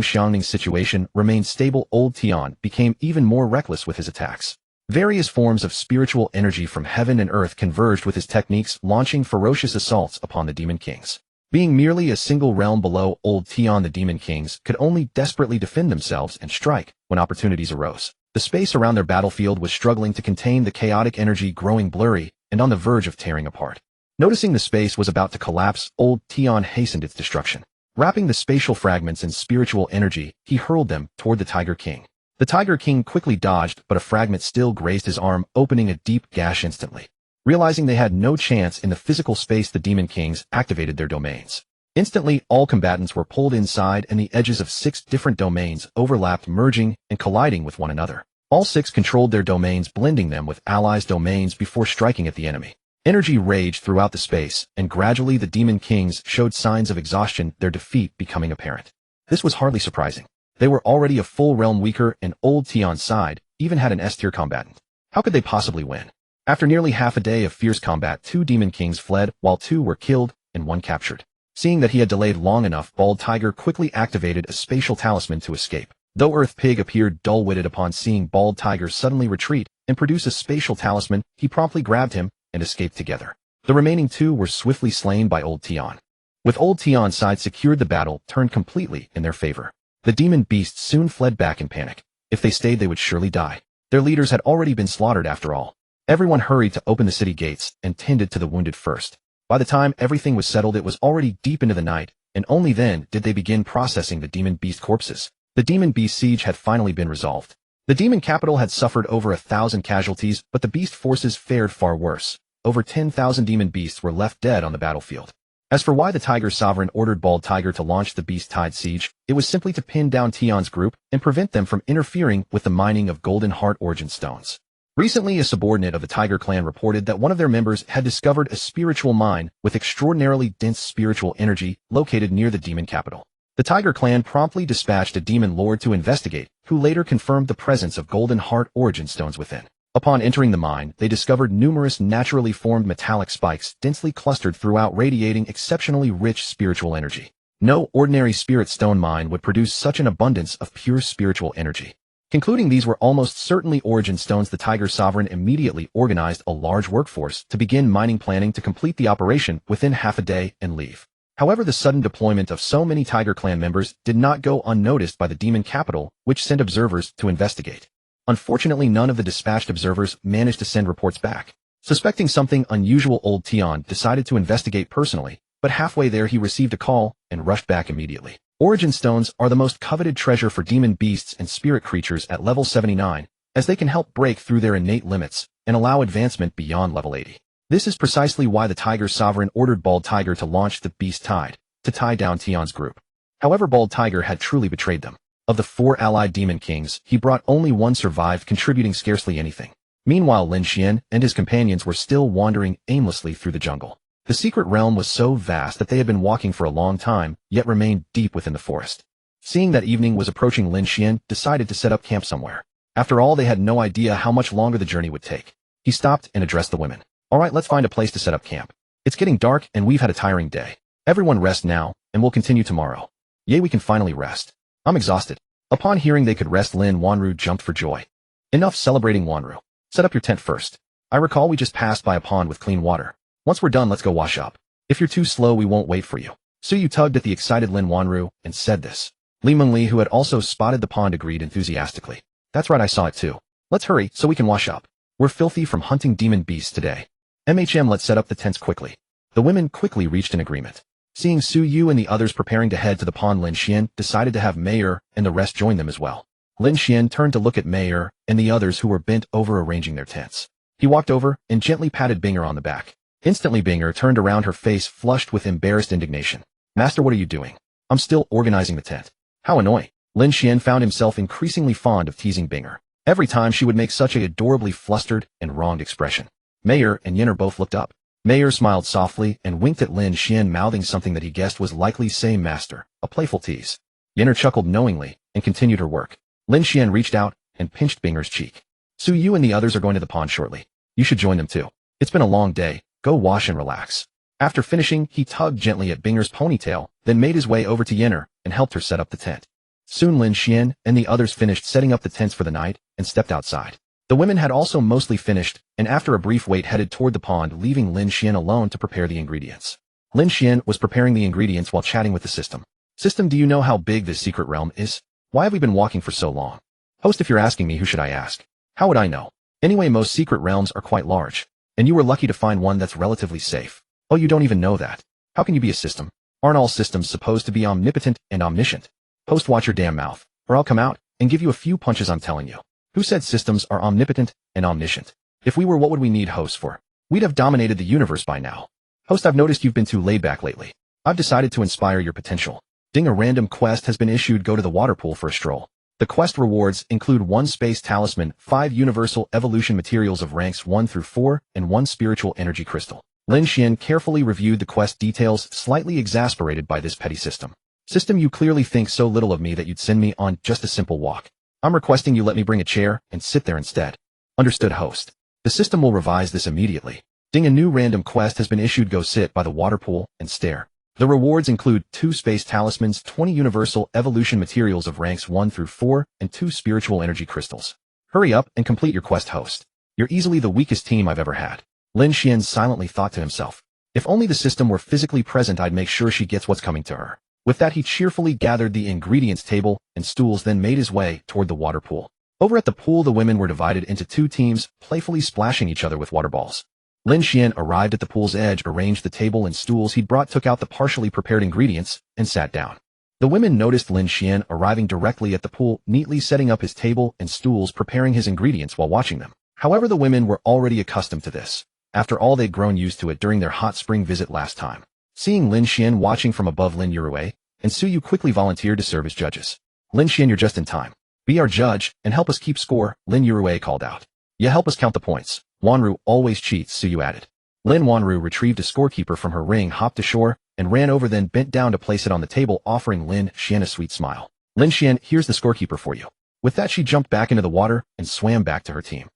Xiangning's situation remained stable, Old Tian became even more reckless with his attacks. Various forms of spiritual energy from heaven and earth converged with his techniques, launching ferocious assaults upon the demon kings. Being merely a single realm below Old Tian, the demon kings could only desperately defend themselves and strike when opportunities arose. The space around their battlefield was struggling to contain the chaotic energy, growing blurry and on the verge of tearing apart. Noticing the space was about to collapse, Old Tian hastened its destruction. Wrapping the spatial fragments in spiritual energy, he hurled them toward the Tiger King. The Tiger King quickly dodged, but a fragment still grazed his arm, opening a deep gash instantly. Realizing they had no chance in the physical space, the demon kings activated their domains. Instantly, all combatants were pulled inside and the edges of 6 different domains overlapped, merging and colliding with one another. All 6 controlled their domains, blending them with allies' domains before striking at the enemy. Energy raged throughout the space, and gradually the demon kings showed signs of exhaustion, their defeat becoming apparent. This was hardly surprising. They were already a full realm weaker, and Old Tian's side even had an S-tier combatant. How could they possibly win? After nearly half a day of fierce combat, 2 demon kings fled, while 2 were killed and 1 captured. Seeing that he had delayed long enough, Bald Tiger quickly activated a spatial talisman to escape. Though Earth Pig appeared dull-witted upon seeing Bald Tiger suddenly retreat and produce a spatial talisman, he promptly grabbed him and escaped together. The remaining 2 were swiftly slain by Old Tian. With Old Tian's side secured, the battle turned completely in their favor. The demon beasts soon fled back in panic. If they stayed, they would surely die. Their leaders had already been slaughtered after all. Everyone hurried to open the city gates and tended to the wounded first. By the time everything was settled, it was already deep into the night, and only then did they begin processing the demon beast corpses. The demon beast siege had finally been resolved. The demon capital had suffered over 1,000 casualties, but the beast forces fared far worse. Over 10,000 demon beasts were left dead on the battlefield. As for why the Tiger Sovereign ordered Bald Tiger to launch the Beast Tide siege, it was simply to pin down Tian's group and prevent them from interfering with the mining of Golden Heart Origin Stones. Recently, a subordinate of the Tiger clan reported that one of their members had discovered a spiritual mine with extraordinarily dense spiritual energy located near the demon capital. The Tiger clan promptly dispatched a demon lord to investigate, who later confirmed the presence of Golden Heart Origin Stones within. Upon entering the mine, they discovered numerous naturally formed metallic spikes densely clustered throughout, radiating exceptionally rich spiritual energy. No ordinary spirit stone mine would produce such an abundance of pure spiritual energy. Concluding these were almost certainly origin stones, the Tiger Sovereign immediately organized a large workforce to begin mining, planning to complete the operation within half a day and leave. However, the sudden deployment of so many Tiger clan members did not go unnoticed by the demon capital, which sent observers to investigate. Unfortunately, none of the dispatched observers managed to send reports back. Suspecting something unusual, Old Tian decided to investigate personally, but halfway there he received a call and rushed back immediately. Origin stones are the most coveted treasure for demon beasts and spirit creatures at level 79, as they can help break through their innate limits and allow advancement beyond level 80. This is precisely why the Tiger Sovereign ordered Bald Tiger to launch the Beast Tide, to tie down Tian's group. However, Bald Tiger had truly betrayed them. Of the 4 allied demon kings, he brought only 1 survived, contributing scarcely anything. Meanwhile, Lin Xuan and his companions were still wandering aimlessly through the jungle. The secret realm was so vast that they had been walking for a long time, yet remained deep within the forest. Seeing that evening was approaching, Lin Xuan decided to set up camp somewhere. After all, they had no idea how much longer the journey would take. He stopped and addressed the women. "All right, let's find a place to set up camp. It's getting dark and we've had a tiring day. Everyone rest now, and we'll continue tomorrow." "Yay, we can finally rest. I'm exhausted." Upon hearing they could rest, Lin Wanru jumped for joy. "Enough celebrating, Wanru. Set up your tent first. I recall we just passed by a pond with clean water. Once we're done, let's go wash up. If you're too slow, we won't wait for you. Suyu tugged at the excited Lin Xuan and said this. Li Mengli, who had also spotted the pond, agreed enthusiastically. That's right, I saw it too. Let's hurry so we can wash up. We're filthy from hunting demon beasts today. Let's set up the tents quickly. The women quickly reached an agreement. Seeing Suyu and the others preparing to head to the pond, Lin Xuan decided to have Mayor and the rest join them as well. Lin Xuan turned to look at Mayor and the others who were bent over arranging their tents. He walked over and gently patted Binger on the back. Instantly Binger turned around, her face flushed with embarrassed indignation. Master, what are you doing? I'm still organizing the tent. How annoying. Lin Xuan found himself increasingly fond of teasing Binger. Every time she would make such a adorably flustered and wronged expression. Mayor and Yinner both looked up. Mayor smiled softly and winked at Lin Xuan, mouthing something that he guessed was likely "Say, Master," a playful tease. Yinner chuckled knowingly and continued her work. Lin Xuan reached out and pinched Binger's cheek. Suyu and the others are going to the pond shortly. You should join them too. It's been a long day. Go wash and relax. After finishing, he tugged gently at Binger's ponytail, then made his way over to Yinner and helped her set up the tent. Soon Lin Xuan and the others finished setting up the tents for the night and stepped outside. The women had also mostly finished, and after a brief wait headed toward the pond, leaving Lin Xuan alone to prepare the ingredients. Lin Xuan was preparing the ingredients while chatting with the system. System, do you know how big this secret realm is? Why have we been walking for so long? Host, if you're asking me, who should I ask? How would I know? Anyway, most secret realms are quite large, and you were lucky to find one that's relatively safe. Oh, you don't even know that. How can you be a system? Aren't all systems supposed to be omnipotent and omniscient? Host, watch your damn mouth, or I'll come out and give you a few punches, I'm telling you. Who said systems are omnipotent and omniscient? If we were, what would we need hosts for? We'd have dominated the universe by now. Host, I've noticed you've been too laid back lately. I've decided to inspire your potential. Ding, a random quest has been issued. Go to the water pool for a stroll. The quest rewards include 1 space talisman, 5 universal evolution materials of ranks 1 through 4, and 1 spiritual energy crystal. Lin Xuan carefully reviewed the quest details, slightly exasperated by this petty system. System, you clearly think so little of me that you'd send me on just a simple walk. I'm requesting you let me bring a chair and sit there instead. Understood, host. The system will revise this immediately. Ding, a new random quest has been issued. Go sit by the water pool and stare. The rewards include 2 space talismans, 20 universal evolution materials of ranks 1 through 4, and 2 spiritual energy crystals. Hurry up and complete your quest, host. You're easily the weakest team I've ever had. Lin Xuan silently thought to himself. If only the system were physically present, I'd make sure she gets what's coming to her. With that, he cheerfully gathered the ingredients table and stools, then made his way toward the water pool. Over at the pool, the women were divided into 2 teams, playfully splashing each other with water balls. Lin Xuan arrived at the pool's edge, arranged the table and stools he'd brought, took out the partially prepared ingredients, and sat down. The women noticed Lin Xuan arriving directly at the pool, neatly setting up his table and stools, preparing his ingredients while watching them. However, the women were already accustomed to this. After all, they'd grown used to it during their hot spring visit last time. Seeing Lin Xuan watching from above, Lin Yurue and Suyu quickly volunteered to serve as judges. Lin Xuan, you're just in time. Be our judge and help us keep score, Lin Yurue called out. Yeah, help us count the points. Wanru always cheats, Suyu added. Lin Wanru retrieved a scorekeeper from her ring, hopped ashore, and ran over, then bent down to place it on the table, offering Lin Xuan a sweet smile. Lin Xuan, here's the scorekeeper for you. With that, she jumped back into the water and swam back to her team.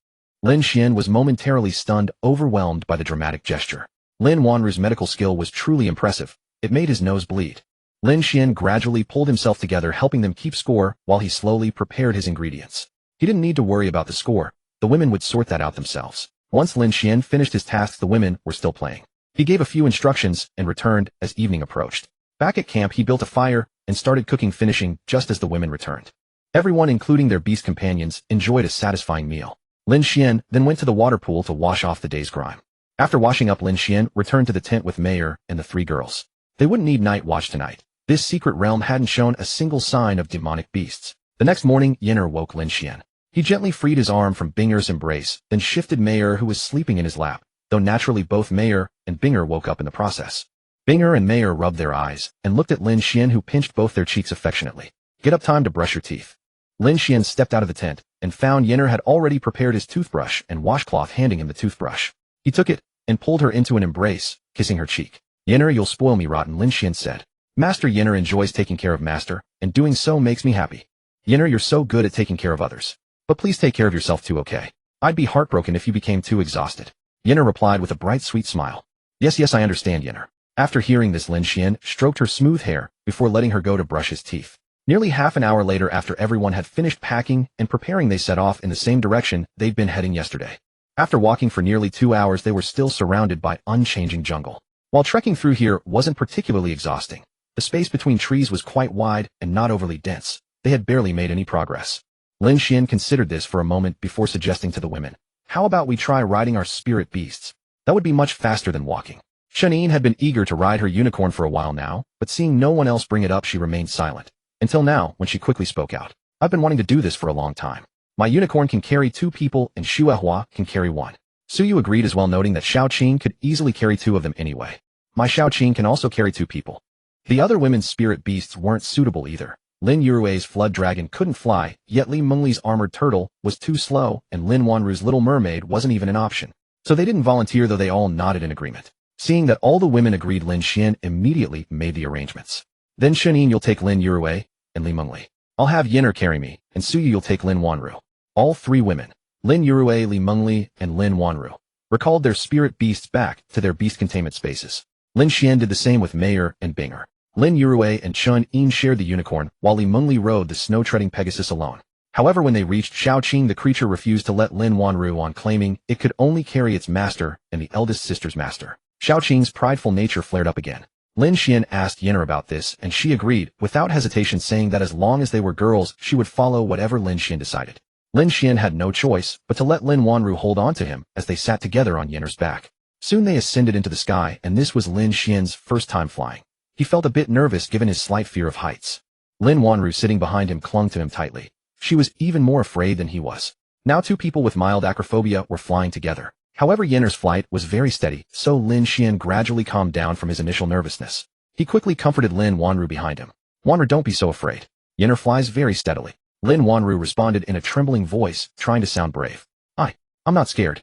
Lin Xuan was momentarily stunned, overwhelmed by the dramatic gesture. Lin Wanru's medical skill was truly impressive. It made his nose bleed. Lin Xuan gradually pulled himself together, helping them keep score while he slowly prepared his ingredients. He didn't need to worry about the score. The women would sort that out themselves. Once Lin Xuan finished his tasks, the women were still playing. He gave a few instructions and returned as evening approached. Back at camp, he built a fire and started cooking, finishing just as the women returned. Everyone, including their beast companions, enjoyed a satisfying meal. Lin Xuan then went to the water pool to wash off the day's grime. After washing up, Lin Xuan returned to the tent with Mayor and the 3 girls. They wouldn't need night watch tonight. This secret realm hadn't shown a single sign of demonic beasts. The next morning, Yinner woke Lin Xuan. He gently freed his arm from Binger's embrace, then shifted Mayor, who was sleeping in his lap, though naturally both Mayor and Binger woke up in the process. Binger and Mayor rubbed their eyes and looked at Lin Xuan, who pinched both their cheeks affectionately. Get up, time to brush your teeth. Lin Xuan stepped out of the tent and found Yinner had already prepared his toothbrush and washcloth, handing him the toothbrush. He took it and pulled her into an embrace, kissing her cheek. Yinner, you'll spoil me rotten, Lin Xuan said. Master, Yinner enjoys taking care of Master, and doing so makes me happy. Yinner, you're so good at taking care of others. But please take care of yourself too, okay? I'd be heartbroken if you became too exhausted. Yinner replied with a bright, sweet smile. Yes, I understand, Yinner. After hearing this, Lin Xuan stroked her smooth hair before letting her go to brush his teeth. Nearly half an hour later, after everyone had finished packing and preparing, they set off in the same direction they'd been heading yesterday. After walking for nearly 2 hours, they were still surrounded by unchanging jungle. While trekking through here wasn't particularly exhausting, the space between trees was quite wide and not overly dense. They had barely made any progress. Lin Xuan considered this for a moment before suggesting to the women, "How about we try riding our spirit beasts? That would be much faster than walking." Shenine had been eager to ride her unicorn for a while now, but seeing no one else bring it up, she remained silent. Until now, when she quickly spoke out, "I've been wanting to do this for a long time. My unicorn can carry 2 people and Xuehua can carry 1. Suyu agreed as well, noting that Xiaoqing could easily carry 2 of them anyway. My Xiaoqing can also carry 2 people. The other women's spirit beasts weren't suitable either. Lin Yurui's flood dragon couldn't fly, yet Li Mengli's armored turtle was too slow, and Lin Wanru's little mermaid wasn't even an option. So they didn't volunteer, though they all nodded in agreement. Seeing that all the women agreed, Lin Xuan immediately made the arrangements. "Then Shenine, you'll take Lin Yurui and Li Mengli. I'll have Yin'er carry me, and Suyu, you'll take Lin Wanru." All 3 women, Lin Yurui, Li Mengli, and Lin Wanru, recalled their spirit beasts back to their beast containment spaces. Lin Xuan did the same with Mayer and Binger. Lin Yurui and Chun Yin shared the unicorn, while Li Mengli rode the snow-treading Pegasus alone. However, when they reached Xiaoqing, the creature refused to let Lin Wanru on, claiming it could only carry its master and the eldest sister's master. Xiaoqing's prideful nature flared up again. Lin Xuan asked Yin'er about this, and she agreed, without hesitation, saying that as long as they were girls, she would follow whatever Lin Xuan decided. Lin Xuan had no choice but to let Lin Wanru hold on to him as they sat together on Yin'er's back. Soon they ascended into the sky, and this was Lin Xuan's first time flying. He felt a bit nervous given his slight fear of heights. Lin Wanru, sitting behind him, clung to him tightly. She was even more afraid than he was. Now 2 people with mild acrophobia were flying together. However, Yin'er's flight was very steady, so Lin Xuan gradually calmed down from his initial nervousness. He quickly comforted Lin Wanru behind him. "Wanru, don't be so afraid. Yin'er flies very steadily." Lin Wanru responded in a trembling voice, trying to sound brave. I'm not scared.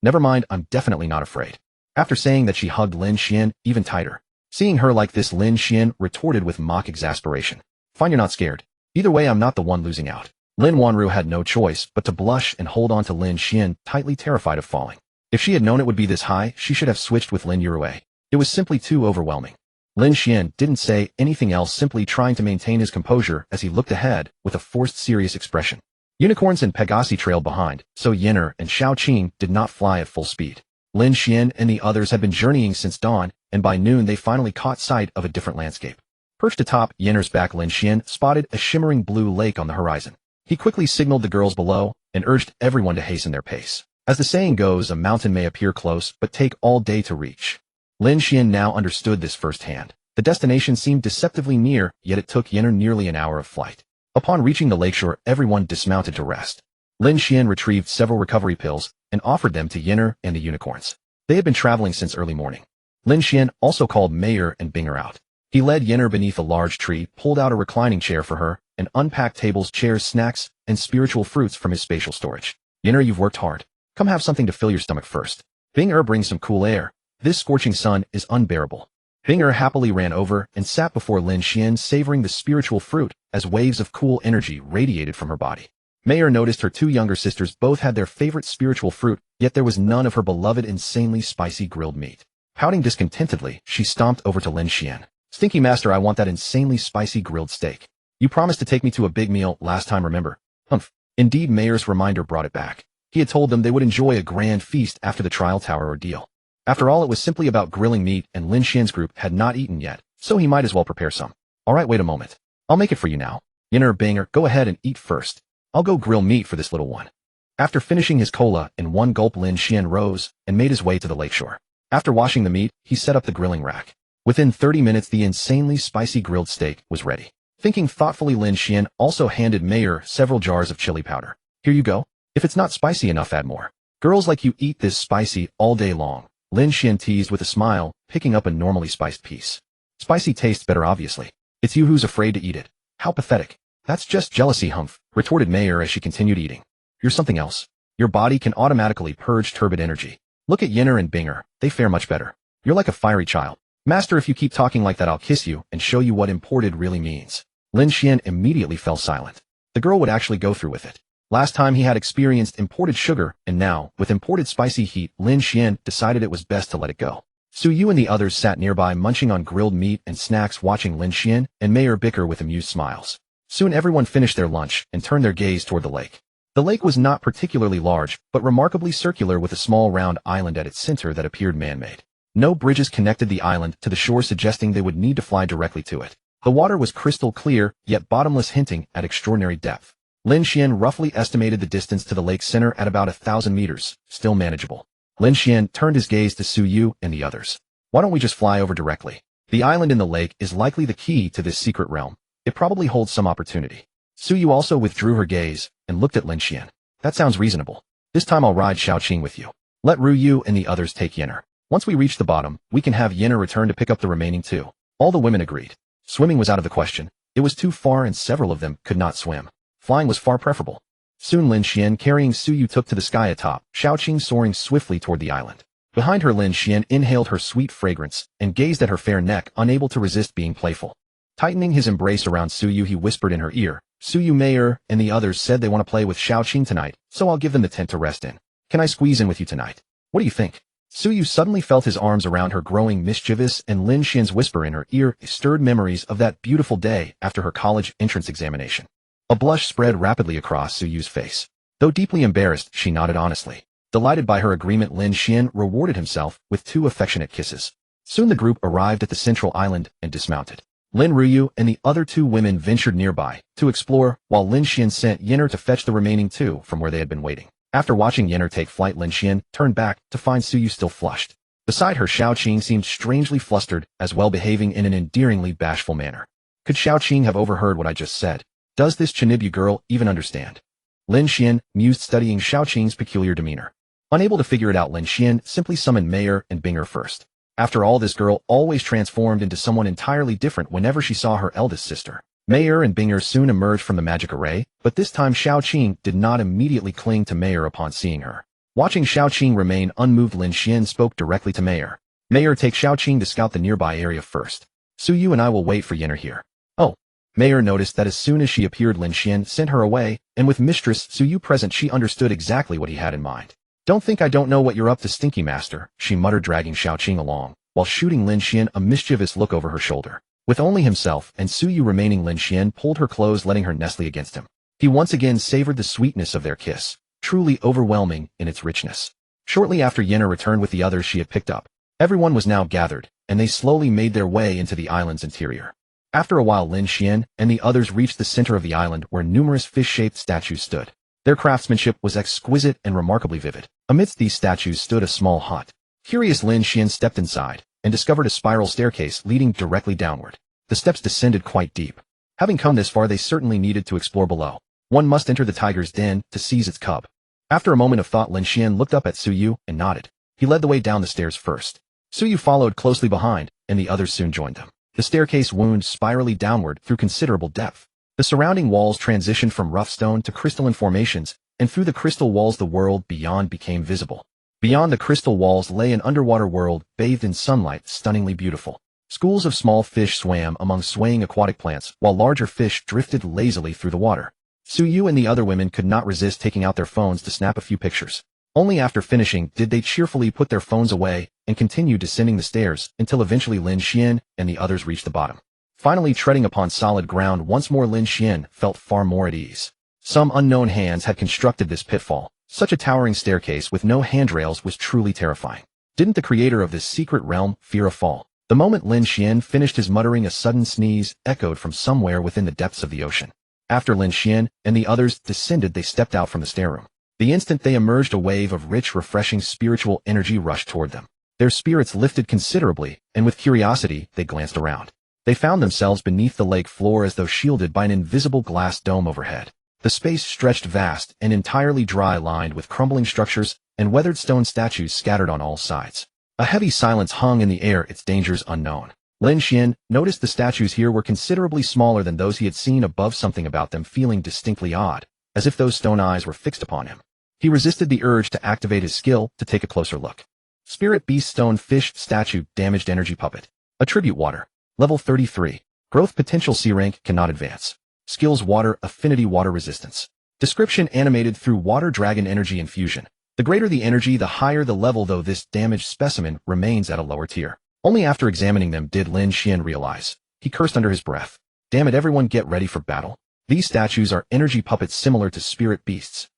Never mind, I'm definitely not afraid." After saying that, she hugged Lin Xuan even tighter. Seeing her like this, Lin Xuan retorted with mock exasperation. "Fine, you're not scared. Either way, I'm not the one losing out." Lin Wanru had no choice but to blush and hold on to Lin Xuan, tightly terrified of falling. If she had known it would be this high, she should have switched with Lin Yurui. It was simply too overwhelming. Lin Xuan didn't say anything else, simply trying to maintain his composure as he looked ahead with a forced, serious expression. Unicorns and Pegasi trailed behind, so Yin'er and Xiaoqing did not fly at full speed. Lin Xuan and the others had been journeying since dawn, and by noon they finally caught sight of a different landscape. Perched atop Yin'er's back, Lin Xuan spotted a shimmering blue lake on the horizon. He quickly signaled the girls below and urged everyone to hasten their pace. As the saying goes, a mountain may appear close, but take all day to reach. Lin Xuan now understood this firsthand. The destination seemed deceptively near, yet it took Yin'er nearly an hour of flight. Upon reaching the lakeshore, everyone dismounted to rest. Lin Xuan retrieved several recovery pills and offered them to Yin'er and the unicorns. They had been traveling since early morning. Lin Xuan also called Mayer and Binger out. He led Yin'er beneath a large tree, pulled out a reclining chair for her, and unpacked tables, chairs, snacks, and spiritual fruits from his spatial storage. "Yin'er, you've worked hard. Come have something to fill your stomach first. Binger, bring some cool air. This scorching sun is unbearable." Binger happily ran over and sat before Lin Xuan, savoring the spiritual fruit as waves of cool energy radiated from her body. Mayer noticed her 2 younger sisters both had their favorite spiritual fruit, yet there was none of her beloved insanely spicy grilled meat. Pouting discontentedly, she stomped over to Lin Xuan. "Stinky master, I want that insanely spicy grilled steak. You promised to take me to a big meal last time, remember?" "Humph." Indeed, Mayer's reminder brought it back. He had told them they would enjoy a grand feast after the trial tower ordeal. After all, it was simply about grilling meat, and Lin Xuan's group had not eaten yet, so he might as well prepare some. "All right, wait a moment. I'll make it for you now. Yin'er, Binger, go ahead and eat first. I'll go grill meat for this little one." After finishing his cola in one gulp, Lin Xuan rose and made his way to the lakeshore. After washing the meat, he set up the grilling rack. Within 30 minutes, the insanely spicy grilled steak was ready. Thinking thoughtfully, Lin Xuan also handed Mayer several jars of chili powder. "Here you go. If it's not spicy enough, add more. Girls like you eat this spicy all day long." Lin Xuan teased with a smile, picking up a normally spiced piece. "Spicy tastes better, obviously. It's you who's afraid to eat it. How pathetic." "That's just jealousy, humph," retorted Mayer as she continued eating. "You're something else. Your body can automatically purge turbid energy. Look at Yin'er and Binger. They fare much better. You're like a fiery child. Master, if you keep talking like that, I'll kiss you and show you what imported really means." Lin Xuan immediately fell silent. The girl would actually go through with it. Last time he had experienced imported sugar, and now, with imported spicy heat, Lin Xuan decided it was best to let it go. Suyu and the others sat nearby, munching on grilled meat and snacks, watching Lin Xuan and Mayer bicker with amused smiles. Soon everyone finished their lunch and turned their gaze toward the lake. The lake was not particularly large, but remarkably circular with a small round island at its center that appeared man-made. No bridges connected the island to the shore, suggesting they would need to fly directly to it. The water was crystal clear, yet bottomless, hinting at extraordinary depth. Lin Xuan roughly estimated the distance to the lake's center at about 1,000 meters, still manageable. Lin Xuan turned his gaze to Su Yu and the others. Why don't we just fly over directly? The island in the lake is likely the key to this secret realm. It probably holds some opportunity. Su Yu also withdrew her gaze and looked at Lin Xuan. That sounds reasonable. This time I'll ride Xiaoqing with you. Let Ru Yu and the others take Yenner. Once we reach the bottom, we can have Yenner return to pick up the remaining two. All the women agreed. Swimming was out of the question. It was too far and several of them could not swim. Flying was far preferable. Soon Lin Xuan carrying Su Yu took to the sky atop, Xiaoqing soaring swiftly toward the island. Behind her, Lin Xuan inhaled her sweet fragrance and gazed at her fair neck, unable to resist being playful. Tightening his embrace around Su Yu, he whispered in her ear, Su Yu, Mayor and the others said they want to play with Xiaoqing tonight, so I'll give them the tent to rest in. Can I squeeze in with you tonight? What do you think? Su Yu suddenly felt his arms around her, growing mischievous, and Lin Xuan's whisper in her ear stirred memories of that beautiful day after her college entrance examination. A blush spread rapidly across Su Yu's face. Though deeply embarrassed, she nodded honestly. Delighted by her agreement, Lin Xuan rewarded himself with 2 affectionate kisses. Soon the group arrived at the central island and dismounted. Lin Ruyu and the other 2 women ventured nearby to explore, while Lin Xuan sent Yenner to fetch the remaining 2 from where they had been waiting. After watching Yenner take flight, Lin Xuan turned back to find Su Yu still flushed. Beside her, Xiaoqing seemed strangely flustered, as well behaving in an endearingly bashful manner. Could Xiaoqing have overheard what I just said? Does this Chinibyu girl even understand? Lin Xuan mused, studying Xiaoqing's peculiar demeanor. Unable to figure it out, Lin Xuan simply summoned Mayor and Binger first. After all, this girl always transformed into someone entirely different whenever she saw her eldest sister. Mayor and Binger soon emerged from the magic array, but this time Xiaoqing did not immediately cling to Mayor upon seeing her. Watching Xiaoqing remain unmoved, Lin Xuan spoke directly to Mayor. Mayor, take Xiaoqing to scout the nearby area first. Su Yu and I will wait for Yenner here. Oh. Mayor noticed that as soon as she appeared, Lin Xuan sent her away, and with Mistress Su Yu present, she understood exactly what he had in mind. Don't think I don't know what you're up to, Stinky Master, she muttered, dragging Xiaoqing along, while shooting Lin Xuan a mischievous look over her shoulder. With only himself and Su Yu remaining, Lin Xuan pulled her close, letting her nestle against him. He once again savored the sweetness of their kiss, truly overwhelming in its richness. Shortly after Yenner returned with the others she had picked up, everyone was now gathered, and they slowly made their way into the island's interior. After a while, Lin Xuan and the others reached the center of the island, where numerous fish-shaped statues stood. Their craftsmanship was exquisite and remarkably vivid. Amidst these statues stood a small hut. Curious, Lin Xuan stepped inside and discovered a spiral staircase leading directly downward. The steps descended quite deep. Having come this far, they certainly needed to explore below. One must enter the tiger's den to seize its cub. After a moment of thought, Lin Xuan looked up at Su Yu and nodded. He led the way down the stairs first. Su Yu followed closely behind, and the others soon joined them. The staircase wound spirally downward through considerable depth. The surrounding walls transitioned from rough stone to crystalline formations, and through the crystal walls the world beyond became visible. Beyond the crystal walls lay an underwater world bathed in sunlight, stunningly beautiful. Schools of small fish swam among swaying aquatic plants, while larger fish drifted lazily through the water. Su Yu and the other women could not resist taking out their phones to snap a few pictures. Only after finishing did they cheerfully put their phones away and continue descending the stairs until eventually Lin Xuan and the others reached the bottom. Finally treading upon solid ground once more, Lin Xuan felt far more at ease. Some unknown hands had constructed this pitfall. Such a towering staircase with no handrails was truly terrifying. Didn't the creator of this secret realm fear a fall? The moment Lin Xuan finished his muttering, a sudden sneeze echoed from somewhere within the depths of the ocean. After Lin Xuan and the others descended, they stepped out from the stair room. The instant they emerged, a wave of rich, refreshing spiritual energy rushed toward them. Their spirits lifted considerably, and with curiosity, they glanced around. They found themselves beneath the lake floor as though shielded by an invisible glass dome overhead. The space stretched vast and entirely dry, lined with crumbling structures and weathered stone statues scattered on all sides. A heavy silence hung in the air, its dangers unknown. Lin Xuan noticed the statues here were considerably smaller than those he had seen above, something about them feeling distinctly odd, as if those stone eyes were fixed upon him. He resisted the urge to activate his skill to take a closer look. Spirit Beast Stone Fish Statue, Damaged Energy Puppet. Attribute Water. Level 33. Growth Potential C rank, cannot advance. Skills Water, Affinity Water Resistance. Description: animated through Water Dragon Energy Infusion. The greater the energy, the higher the level, though this damaged specimen remains at a lower tier. Only after examining them did Lin Xuan realize. He cursed under his breath. Damn it, everyone get ready for battle. These statues are energy puppets similar to spirit beasts.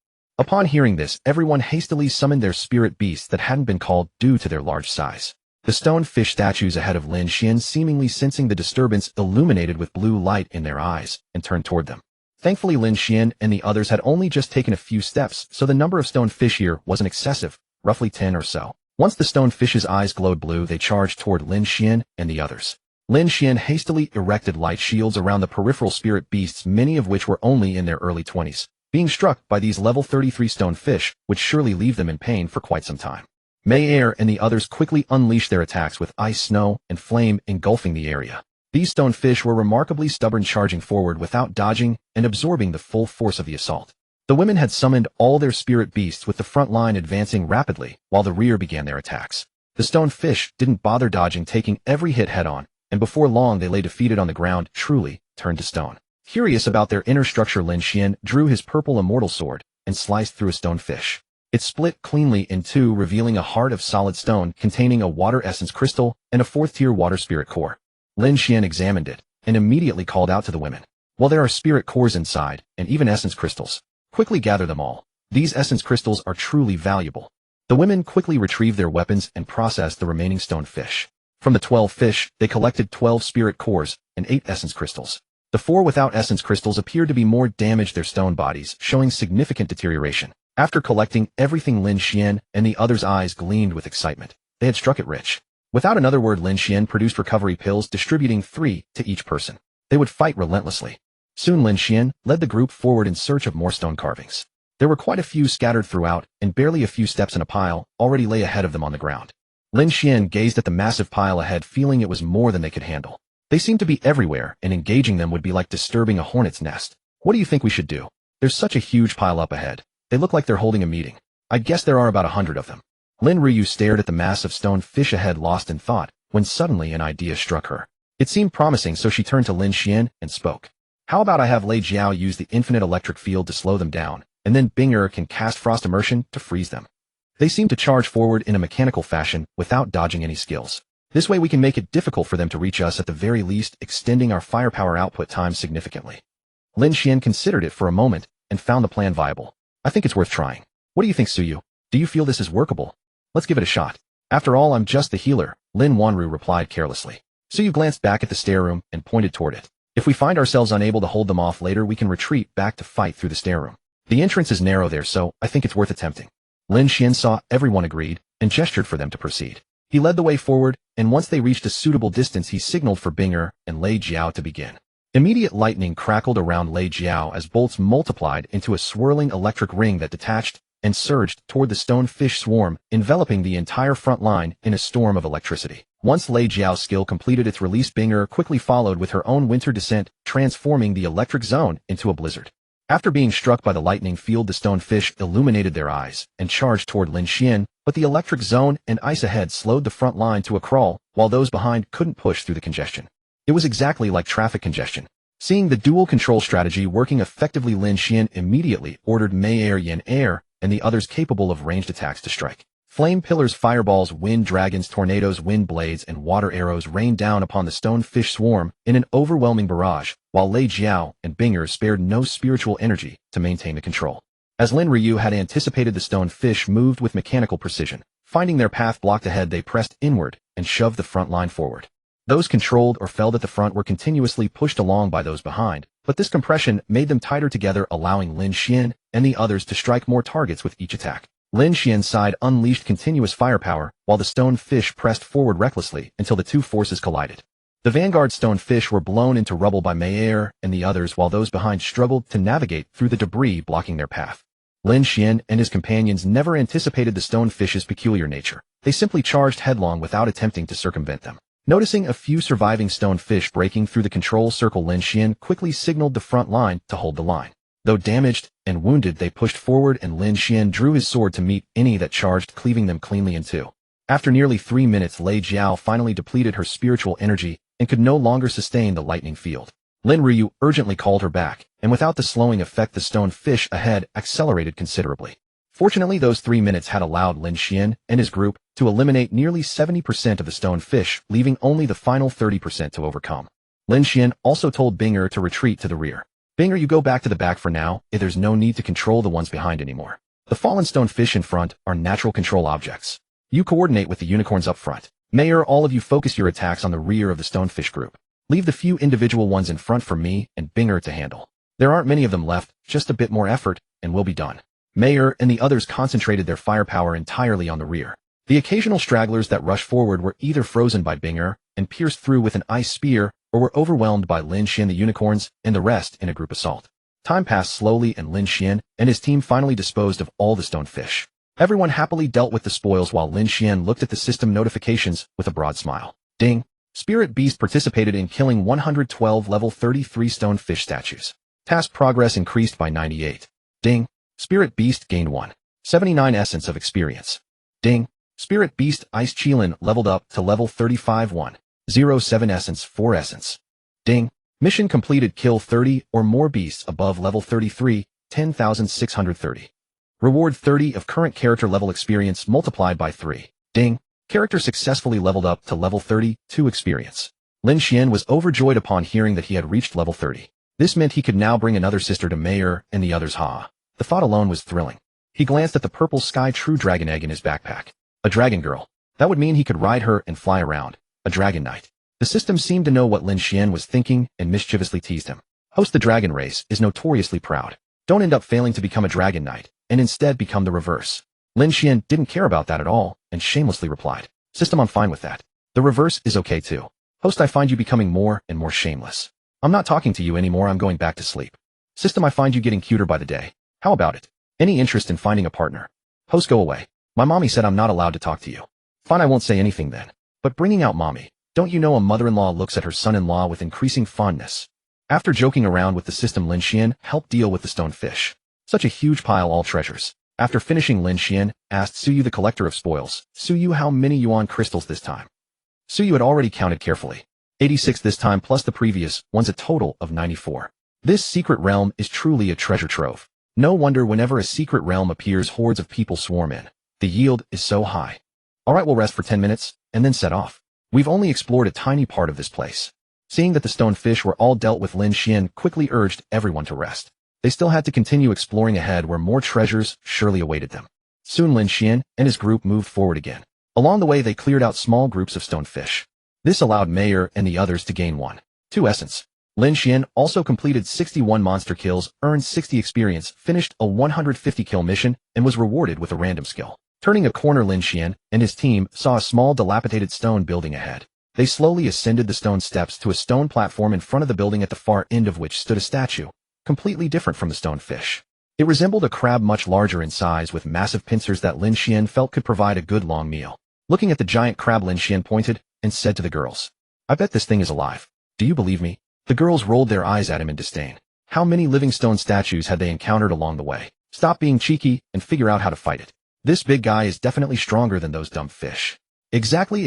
Upon hearing this, everyone hastily summoned their spirit beasts that hadn't been called due to their large size. The stone fish statues ahead of Lin Xuan, seemingly sensing the disturbance, illuminated with blue light in their eyes, and turned toward them. Thankfully, Lin Xuan and the others had only just taken a few steps, so the number of stone fish here wasn't excessive, roughly 10 or so. Once the stone fish's eyes glowed blue, they charged toward Lin Xuan and the others. Lin Xuan hastily erected light shields around the peripheral spirit beasts, many of which were only in their early 20s. Being struck by these level 33 stone fish would surely leave them in pain for quite some time. Mei Er and the others quickly unleashed their attacks with ice, snow, and flame engulfing the area. These stone fish were remarkably stubborn, charging forward without dodging and absorbing the full force of the assault. The women had summoned all their spirit beasts, with the front line advancing rapidly while the rear began their attacks. The stone fish didn't bother dodging, taking every hit head-on, and before long they lay defeated on the ground, truly turned to stone. Curious about their inner structure, Lin Xuan drew his purple immortal sword and sliced through a stone fish. It split cleanly in two, revealing a heart of solid stone containing a water essence crystal and a 4th-tier water spirit core. Lin Xuan examined it and immediately called out to the women. "Well, there are spirit cores inside, and even essence crystals. Quickly gather them all. These essence crystals are truly valuable." The women quickly retrieved their weapons and processed the remaining stone fish. From the 12 fish, they collected 12 spirit cores and 8 essence crystals. The 4 without essence crystals appeared to be more damaged, their stone bodies showing significant deterioration. After collecting everything, Lin Xuan and the others' eyes gleamed with excitement. They had struck it rich. Without another word, Lin Xuan produced recovery pills, distributing 3 to each person. They would fight relentlessly. Soon Lin Xuan led the group forward in search of more stone carvings. There were quite a few scattered throughout, and barely a few steps in a pile already lay ahead of them on the ground. Lin Xuan gazed at the massive pile ahead, feeling it was more than they could handle. They seemed to be everywhere, and engaging them would be like disturbing a hornet's nest. "What do you think we should do? There's such a huge pile up ahead. They look like they're holding a meeting. I guess there are about 100 of them." Lin Ryu stared at the mass of stone fish ahead, lost in thought, when suddenly an idea struck her. It seemed promising, so she turned to Lin Xuan and spoke. "How about I have Lei Jiao use the infinite electric field to slow them down, and then Binger can cast frost immersion to freeze them. They seem to charge forward in a mechanical fashion without dodging any skills. This way we can make it difficult for them to reach us, at the very least extending our firepower output time significantly." Lin Xuan considered it for a moment and found the plan viable. "I think it's worth trying. What do you think, Suyu? Do you feel this is workable? Let's give it a shot. After all, I'm just the healer," Lin Wanru replied carelessly. Suyu glanced back at the stair room and pointed toward it. "If we find ourselves unable to hold them off later, we can retreat back to fight through the stair room. The entrance is narrow there, so I think it's worth attempting." Lin Xuan saw everyone agreed and gestured for them to proceed. He led the way forward, and once they reached a suitable distance, he signaled for Binger and Lei Jiao to begin. Immediate lightning crackled around Lei Jiao as bolts multiplied into a swirling electric ring that detached and surged toward the stone fish swarm, enveloping the entire front line in a storm of electricity. Once Lei Jiao's skill completed its release, Binger quickly followed with her own winter descent, transforming the electric zone into a blizzard. After being struck by the lightning field, the stone fish illuminated their eyes and charged toward Lin Xuan, but the electric zone and ice ahead slowed the front line to a crawl, while those behind couldn't push through the congestion. It was exactly like traffic congestion. Seeing the dual control strategy working effectively, Lin Xuan immediately ordered Mei Er, Yan Er, and the others capable of ranged attacks to strike. Flame pillars, fireballs, wind dragons, tornadoes, wind blades, and water arrows rained down upon the stone fish swarm in an overwhelming barrage, while Lei Jiao and Binger spared no spiritual energy to maintain the control. As Lin Ryu had anticipated, the stone fish moved with mechanical precision. Finding their path blocked ahead, they pressed inward and shoved the front line forward. Those controlled or felled at the front were continuously pushed along by those behind, but this compression made them tighter together, allowing Lin Xuan and the others to strike more targets with each attack. Lin Xuan's side unleashed continuous firepower, while the stone fish pressed forward recklessly until the two forces collided. The vanguard stone fish were blown into rubble by Mei Er and the others, while those behind struggled to navigate through the debris blocking their path. Lin Xuan and his companions never anticipated the stone fish's peculiar nature. They simply charged headlong without attempting to circumvent them. Noticing a few surviving stone fish breaking through the control circle, Lin Xuan quickly signaled the front line to hold the line. Though damaged and wounded, they pushed forward, and Lin Xuan drew his sword to meet any that charged, cleaving them cleanly in two. After nearly 3 minutes, Lei Jiao finally depleted her spiritual energy and could no longer sustain the lightning field. Lin Ryu urgently called her back, and without the slowing effect, the stone fish ahead accelerated considerably. Fortunately, those 3 minutes had allowed Lin Xuan and his group to eliminate nearly 70% of the stone fish, leaving only the final 30% to overcome. Lin Xuan also told Binger to retreat to the rear. "Binger, you go back to the back for now, if there's no need to control the ones behind anymore. The fallen stone fish in front are natural control objects. You coordinate with the unicorns up front. Mayor, all of you focus your attacks on the rear of the stonefish group. Leave the few individual ones in front for me and Binger to handle. There aren't many of them left, just a bit more effort, and we'll be done. Mayor and the others concentrated their firepower entirely on the rear. The occasional stragglers that rushed forward were either frozen by Binger and pierced through with an ice spear, or were overwhelmed by Lin Xuan the unicorns and the rest in a group assault. Time passed slowly and Lin Xuan and his team finally disposed of all the stonefish. Everyone happily dealt with the spoils while Lin Xuan looked at the system notifications with a broad smile. Ding! Spirit Beast participated in killing 112 level 33 stonefish statues. Task progress increased by 98. Ding! Spirit Beast gained 179 essence of experience. Ding! Spirit Beast Ice Chilin leveled up to level 35 107 essence 4 essence. Ding! Mission completed, kill 30 or more beasts above level 33, 10,630. Reward 30 of current character level experience multiplied by 3. Ding! Character successfully leveled up to level 32 experience. Lin Xuan was overjoyed upon hearing that he had reached level 30. This meant he could now bring another sister to Mayor and the others. The thought alone was thrilling. He glanced at the purple sky true dragon egg in his backpack. A dragon girl. That would mean he could ride her and fly around. A dragon knight. The system seemed to know what Lin Xuan was thinking and mischievously teased him. Host the dragon race is notoriously proud. Don't end up failing to become a dragon knight, and instead become the reverse. Lin Xuan didn't care about that at all, and shamelessly replied, System, I'm fine with that. The reverse is okay too. Host, I find you becoming more and more shameless. I'm not talking to you anymore, I'm going back to sleep. System, I find you getting cuter by the day. How about it? Any interest in finding a partner? Host, go away. My mommy said I'm not allowed to talk to you. Fine, I won't say anything then. But bringing out mommy, don't you know a mother-in-law looks at her son-in-law with increasing fondness? After joking around with the system, Lin Xuan helped deal with the stonefish. Such a huge pile, all treasures. After finishing, Lin Xuan asked Suyu, the collector of spoils, Suyu, how many yuan crystals this time? Suyu had already counted carefully. 86 this time plus the previous one's a total of 94. This secret realm is truly a treasure trove. No wonder whenever a secret realm appears, hordes of people swarm in. The yield is so high. Alright, we'll rest for 10 minutes, and then set off. We've only explored a tiny part of this place. Seeing that the stonefish were all dealt with, Lin Xuan quickly urged everyone to rest. They still had to continue exploring ahead where more treasures surely awaited them. Soon Lin Xuan and his group moved forward again. Along the way they cleared out small groups of stonefish. This allowed Mayor and the others to gain 2 essence. Lin Xuan also completed 61 monster kills, earned 60 experience, finished a 150 kill mission, and was rewarded with a random skill. Turning a corner, Lin Xuan and his team saw a small dilapidated stone building ahead. They slowly ascended the stone steps to a stone platform in front of the building, at the far end of which stood a statue, completely different from the stonefish. It resembled a crab much larger in size with massive pincers that Lin Xuan felt could provide a good long meal. Looking at the giant crab, Lin Xuan pointed and said to the girls, I bet this thing is alive. Do you believe me? The girls rolled their eyes at him in disdain. How many living stone statues had they encountered along the way? Stop being cheeky and figure out how to fight it. This big guy is definitely stronger than those dumb fish. Exactly.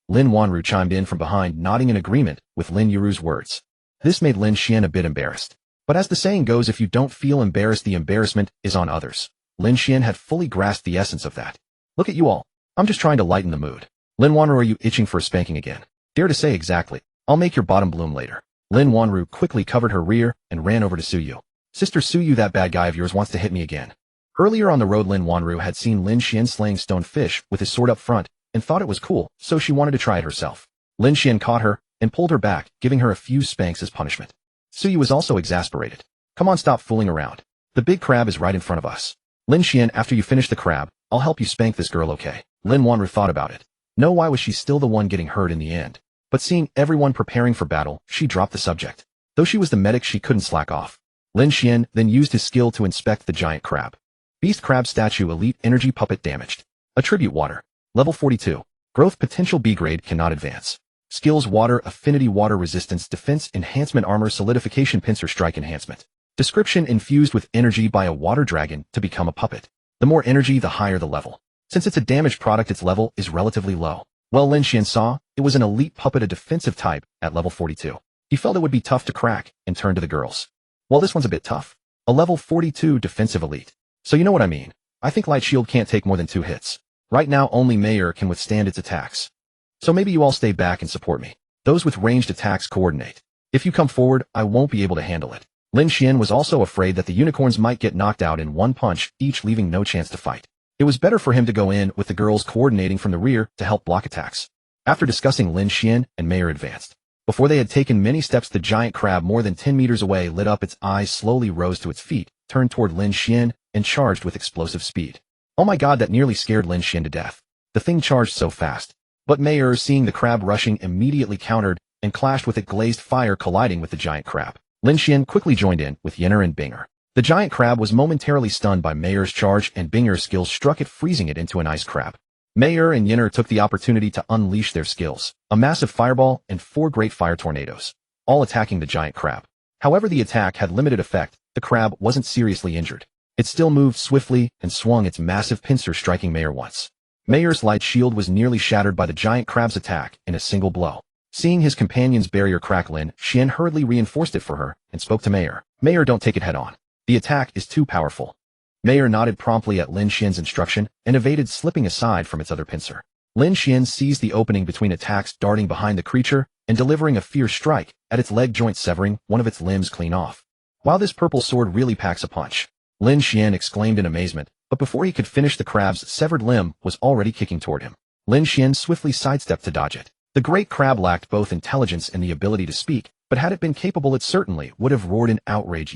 Lin Wanru chimed in from behind, nodding in agreement with Lin Yuru's words. This made Lin Xuan a bit embarrassed. But as the saying goes, if you don't feel embarrassed, the embarrassment is on others. Lin Xuan had fully grasped the essence of that. Look at you all. I'm just trying to lighten the mood. Lin Wanru, are you itching for a spanking again? Dare to say exactly. I'll make your bottom bloom later. Lin Wanru quickly covered her rear and ran over to Suyu. Sister Suyu, that bad guy of yours wants to hit me again. Earlier on the road, Lin Wanru had seen Lin Xuan slaying stonefish with his sword up front and thought it was cool, so she wanted to try it herself. Lin Xuan caught her and pulled her back, giving her a few spanks as punishment. Suyu was also exasperated. Come on, stop fooling around. The big crab is right in front of us. Lin Xuan, after you finish the crab, I'll help you spank this girl, okay? Lin Wanru thought about it. No, why was she still the one getting hurt in the end? But seeing everyone preparing for battle, she dropped the subject. Though she was the medic, she couldn't slack off. Lin Xuan then used his skill to inspect the giant crab. Beast crab statue, elite energy puppet damaged. Attribute water. Level 42. Growth potential B grade, cannot advance. Skills water affinity, water resistance, defense enhancement, armor solidification, pincer strike enhancement. Description: infused with energy by a water dragon to become a puppet. The more energy, the higher the level. Since it's a damaged product, its level is relatively low. Well, Lin Xuan saw it was an elite puppet, a defensive type, at level 42. He felt it would be tough to crack and turned to the girls. Well, this one's a bit tough. A level 42 defensive elite. So you know what I mean. I think Light Shield can't take more than 2 hits. Right now, only Mayor can withstand its attacks. So maybe you all stay back and support me. Those with ranged attacks coordinate. If you come forward, I won't be able to handle it. Lin Xuan was also afraid that the unicorns might get knocked out in one punch, each leaving no chance to fight. It was better for him to go in with the girls coordinating from the rear to help block attacks. After discussing, Lin Xuan and Mayer advanced. Before they had taken many steps, the giant crab more than 10 meters away lit up, its eyes slowly rose to its feet, turned toward Lin Xuan, and charged with explosive speed. Oh my god, that nearly scared Lin Xuan to death. The thing charged so fast. But Mayer, seeing the crab rushing, immediately countered and clashed with it, glazed fire colliding with the giant crab. Lin Xuan quickly joined in with Yenner and Binger. The giant crab was momentarily stunned by Mayer's charge, and Binger's skills struck it, freezing it into an ice crab. Mayer and Yenner took the opportunity to unleash their skills, a massive fireball and 4 great fire tornadoes, all attacking the giant crab. However, the attack had limited effect. The crab wasn't seriously injured. It still moved swiftly and swung its massive pincer, striking Mayer once. Mayer's light shield was nearly shattered by the giant crab's attack in a single blow. Seeing his companion's barrier crack, Lin Xuan hurriedly reinforced it for her and spoke to Mayer. Mayer, don't take it head on. The attack is too powerful. Mayer nodded promptly at Lin Xuan's instruction and evaded, slipping aside from its other pincer. Lin Xuan seized the opening between attacks, darting behind the creature and delivering a fierce strike at its leg joint, severing one of its limbs clean off. Wow, this purple sword really packs a punch, Lin Xuan exclaimed in amazement, but before he could finish, the crab's severed limb was already kicking toward him. Lin Xuan swiftly sidestepped to dodge it. The great crab lacked both intelligence and the ability to speak, but had it been capable, it certainly would have roared in outrage.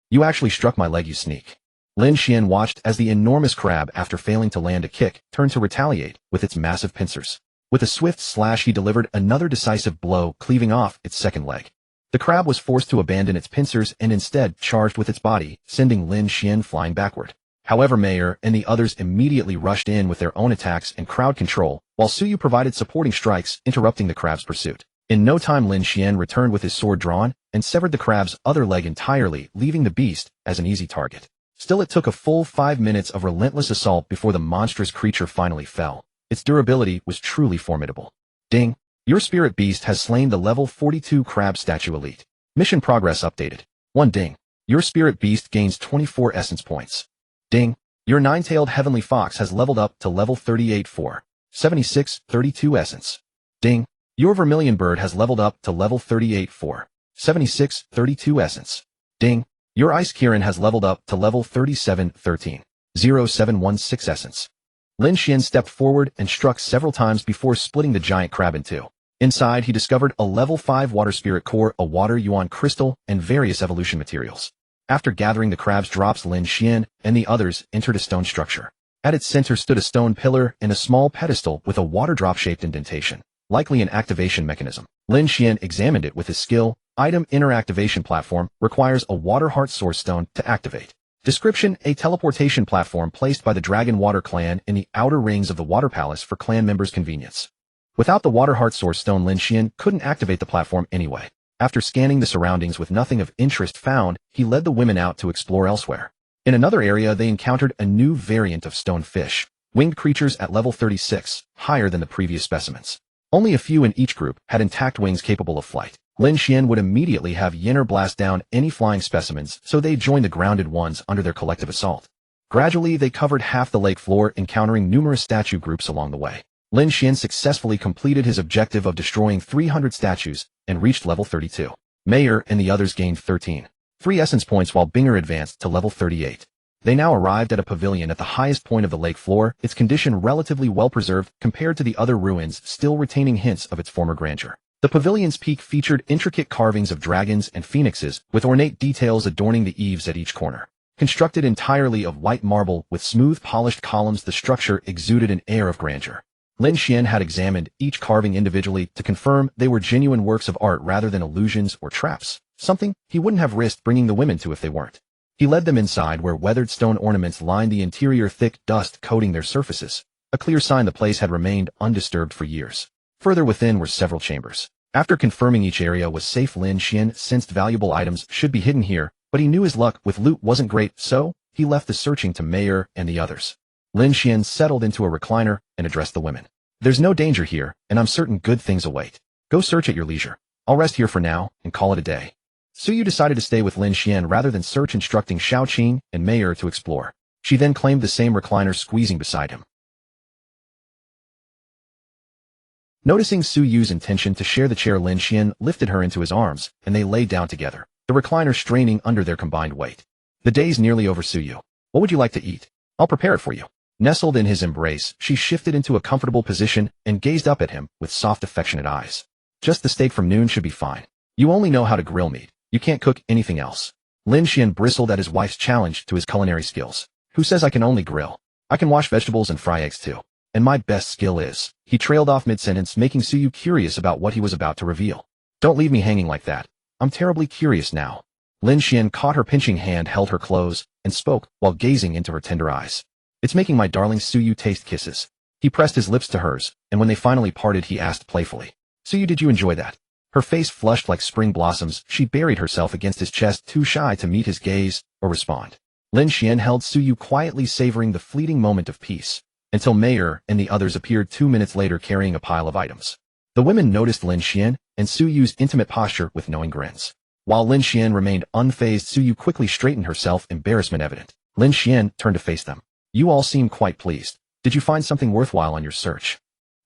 You actually struck my leg, you sneak. Lin Xuan watched as the enormous crab, after failing to land a kick, turned to retaliate with its massive pincers. With a swift slash, he delivered another decisive blow, cleaving off its second leg. The crab was forced to abandon its pincers and instead charged with its body, sending Lin Xuan flying backward. However, Mayer and the others immediately rushed in with their own attacks and crowd control, while Suyu provided supporting strikes, interrupting the crab's pursuit. In no time, Lin Xuan returned with his sword drawn and severed the crab's other leg entirely, leaving the beast as an easy target. Still, it took a full 5 minutes of relentless assault before the monstrous creature finally fell. Its durability was truly formidable. Ding! Your spirit beast has slain the level 42 crab statue elite. Mission progress updated. 1 ding. Your spirit beast gains 24 essence points. Ding! Your 9-tailed heavenly fox has leveled up to level 38 for 76, 32 essence. Ding! Your vermilion bird has leveled up to level 38 for 76, 32 essence. Ding! Your ice Kirin has leveled up to level 37, 13, 0716 essence. Lin Xuan stepped forward and struck several times before splitting the giant crab in two. Inside, he discovered a level 5 water spirit core, a water yuan crystal, and various evolution materials. After gathering the crab's drops, Lin Xuan and the others entered a stone structure. At its center stood a stone pillar and a small pedestal with a water drop-shaped indentation, likely an activation mechanism. Lin Xuan examined it with his skill. Item: inner activation platform, requires a water heart source stone to activate. Description: a teleportation platform placed by the Dragon Water clan in the outer rings of the Water Palace for clan members' convenience. Without the water heart source stone, Lin Xuan couldn't activate the platform anyway. After scanning the surroundings with nothing of interest found, he led the women out to explore elsewhere. In another area, they encountered a new variant of stone fish, winged creatures at level 36, higher than the previous specimens. Only a few in each group had intact wings capable of flight. Lin Xuan would immediately have Yenner blast down any flying specimens, so they joined the grounded ones under their collective assault. Gradually, they covered half the lake floor, encountering numerous statue groups along the way. Lin Xuan successfully completed his objective of destroying 300 statues and reached level 32. Mayer and the others gained 13, 3 essence points, while Binger advanced to level 38. They now arrived at a pavilion at the highest point of the lake floor, its condition relatively well preserved compared to the other ruins, still retaining hints of its former grandeur. The pavilion's peak featured intricate carvings of dragons and phoenixes, with ornate details adorning the eaves at each corner. Constructed entirely of white marble with smooth polished columns, the structure exuded an air of grandeur. Lin Xuan had examined each carving individually to confirm they were genuine works of art rather than illusions or traps, something he wouldn't have risked bringing the women to if they weren't. He led them inside, where weathered stone ornaments lined the interior, thick dust coating their surfaces, a clear sign the place had remained undisturbed for years. Further within were several chambers. After confirming each area was safe, Lin Xuan sensed valuable items should be hidden here, but he knew his luck with loot wasn't great, so he left the searching to Mayer and the others. Lin Xuan settled into a recliner and addressed the women. There's no danger here, and I'm certain good things await. Go search at your leisure. I'll rest here for now and call it a day. Suyu decided to stay with Lin Xuan rather than search, instructing Xiaoqing and Mayer to explore. She then claimed the same recliner, squeezing beside him. Noticing Suyu's intention to share the chair, Lin Xuan lifted her into his arms, and they lay down together. the recliner straining under their combined weight. The day's nearly over, Suyu. What would you like to eat? I'll prepare it for you. Nestled in his embrace, she shifted into a comfortable position and gazed up at him with soft, affectionate eyes. Just the steak from noon should be fine. You only know how to grill meat. You can't cook anything else. Lin Xuan bristled at his wife's challenge to his culinary skills. Who says I can only grill? I can wash vegetables and fry eggs too. And my best skill is... He trailed off mid-sentence, making Suyu curious about what he was about to reveal. Don't leave me hanging like that. I'm terribly curious now. Lin Xuan caught her pinching hand, held her close, and spoke while gazing into her tender eyes. It's making my darling Suyu taste kisses. He pressed his lips to hers, and when they finally parted, he asked playfully, Suyu, did you enjoy that? Her face flushed like spring blossoms. She buried herself against his chest, too shy to meet his gaze or respond. Lin Xuan held Suyu quietly, savoring the fleeting moment of peace, until Mayer and the others appeared 2 minutes later carrying a pile of items. The women noticed Lin Xuan and Suyu's intimate posture with knowing grins. While Lin Xuan remained unfazed, Suyu quickly straightened herself, embarrassment evident. Lin Xuan turned to face them. You all seem quite pleased. Did you find something worthwhile on your search?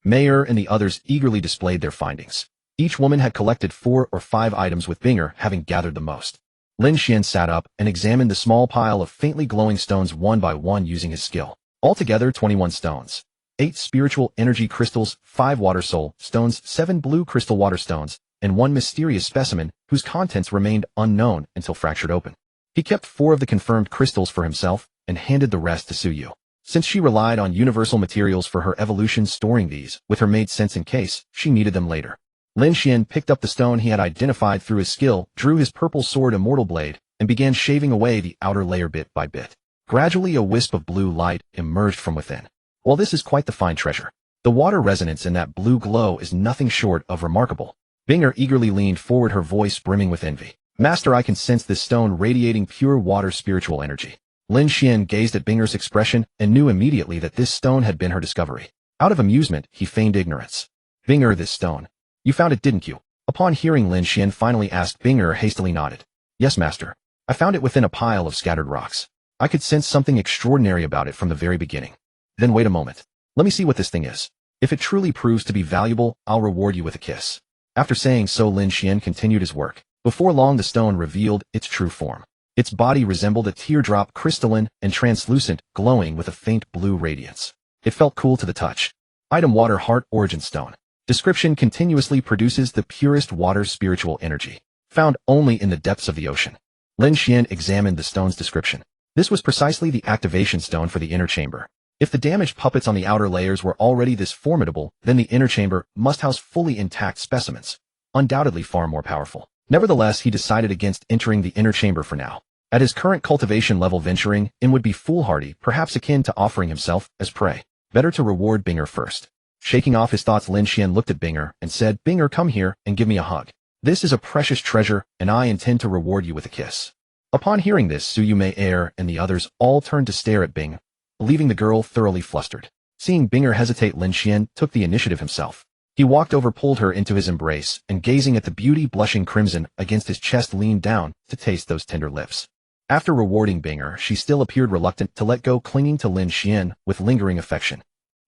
Mayer and the others eagerly displayed their findings. Each woman had collected 4 or 5 items, with Binger having gathered the most. Lin Xuan sat up and examined the small pile of faintly glowing stones one by one using his skill. Altogether 21 stones. 8 spiritual energy crystals, 5 water soul stones, 7 blue crystal water stones, and 1 mysterious specimen whose contents remained unknown until fractured open. He kept 4 of the confirmed crystals for himself and handed the rest to Suyu. Since she relied on universal materials for her evolution, storing these with her made sense in case she needed them later. Lin Xuan picked up the stone he had identified through his skill, drew his purple sword immortal blade, and began shaving away the outer layer bit by bit. Gradually a wisp of blue light emerged from within. Well, this is quite the fine treasure. The water resonance in that blue glow is nothing short of remarkable. Binger eagerly leaned forward, her voice brimming with envy. Master, I can sense this stone radiating pure water spiritual energy. Lin Xuan gazed at Binger's expression and knew immediately that this stone had been her discovery. Out of amusement, he feigned ignorance. Binger, this stone. You found it, didn't you? Upon hearing Lin Xuan finally asked, Binger hastily nodded. Yes, master. I found it within a pile of scattered rocks. I could sense something extraordinary about it from the very beginning. Then wait a moment. Let me see what this thing is. If it truly proves to be valuable, I'll reward you with a kiss. After saying so, Lin Xuan continued his work. Before long, the stone revealed its true form. Its body resembled a teardrop, crystalline and translucent, glowing with a faint blue radiance. It felt cool to the touch. Item: Water Heart Origin Stone. Description: continuously produces the purest water spiritual energy, found only in the depths of the ocean. Lin Xuan examined the stone's description. This was precisely the activation stone for the inner chamber. If the damaged puppets on the outer layers were already this formidable, then the inner chamber must house fully intact specimens, undoubtedly far more powerful. Nevertheless, he decided against entering the inner chamber for now. At his current cultivation level, venturing in would be foolhardy, perhaps akin to offering himself as prey. Better to reward Binger first. Shaking off his thoughts, Lin Xuan looked at Binger and said, Binger, come here and give me a hug. This is a precious treasure, and I intend to reward you with a kiss. Upon hearing this, Suyu, Mei and the others all turned to stare at Bing, leaving the girl thoroughly flustered. Seeing Binger hesitate, Lin Xuan took the initiative himself. He walked over, pulled her into his embrace, and gazing at the beauty blushing crimson against his chest, leaned down to taste those tender lips. After rewarding Binger, she still appeared reluctant to let go, clinging to Lin Xuan with lingering affection.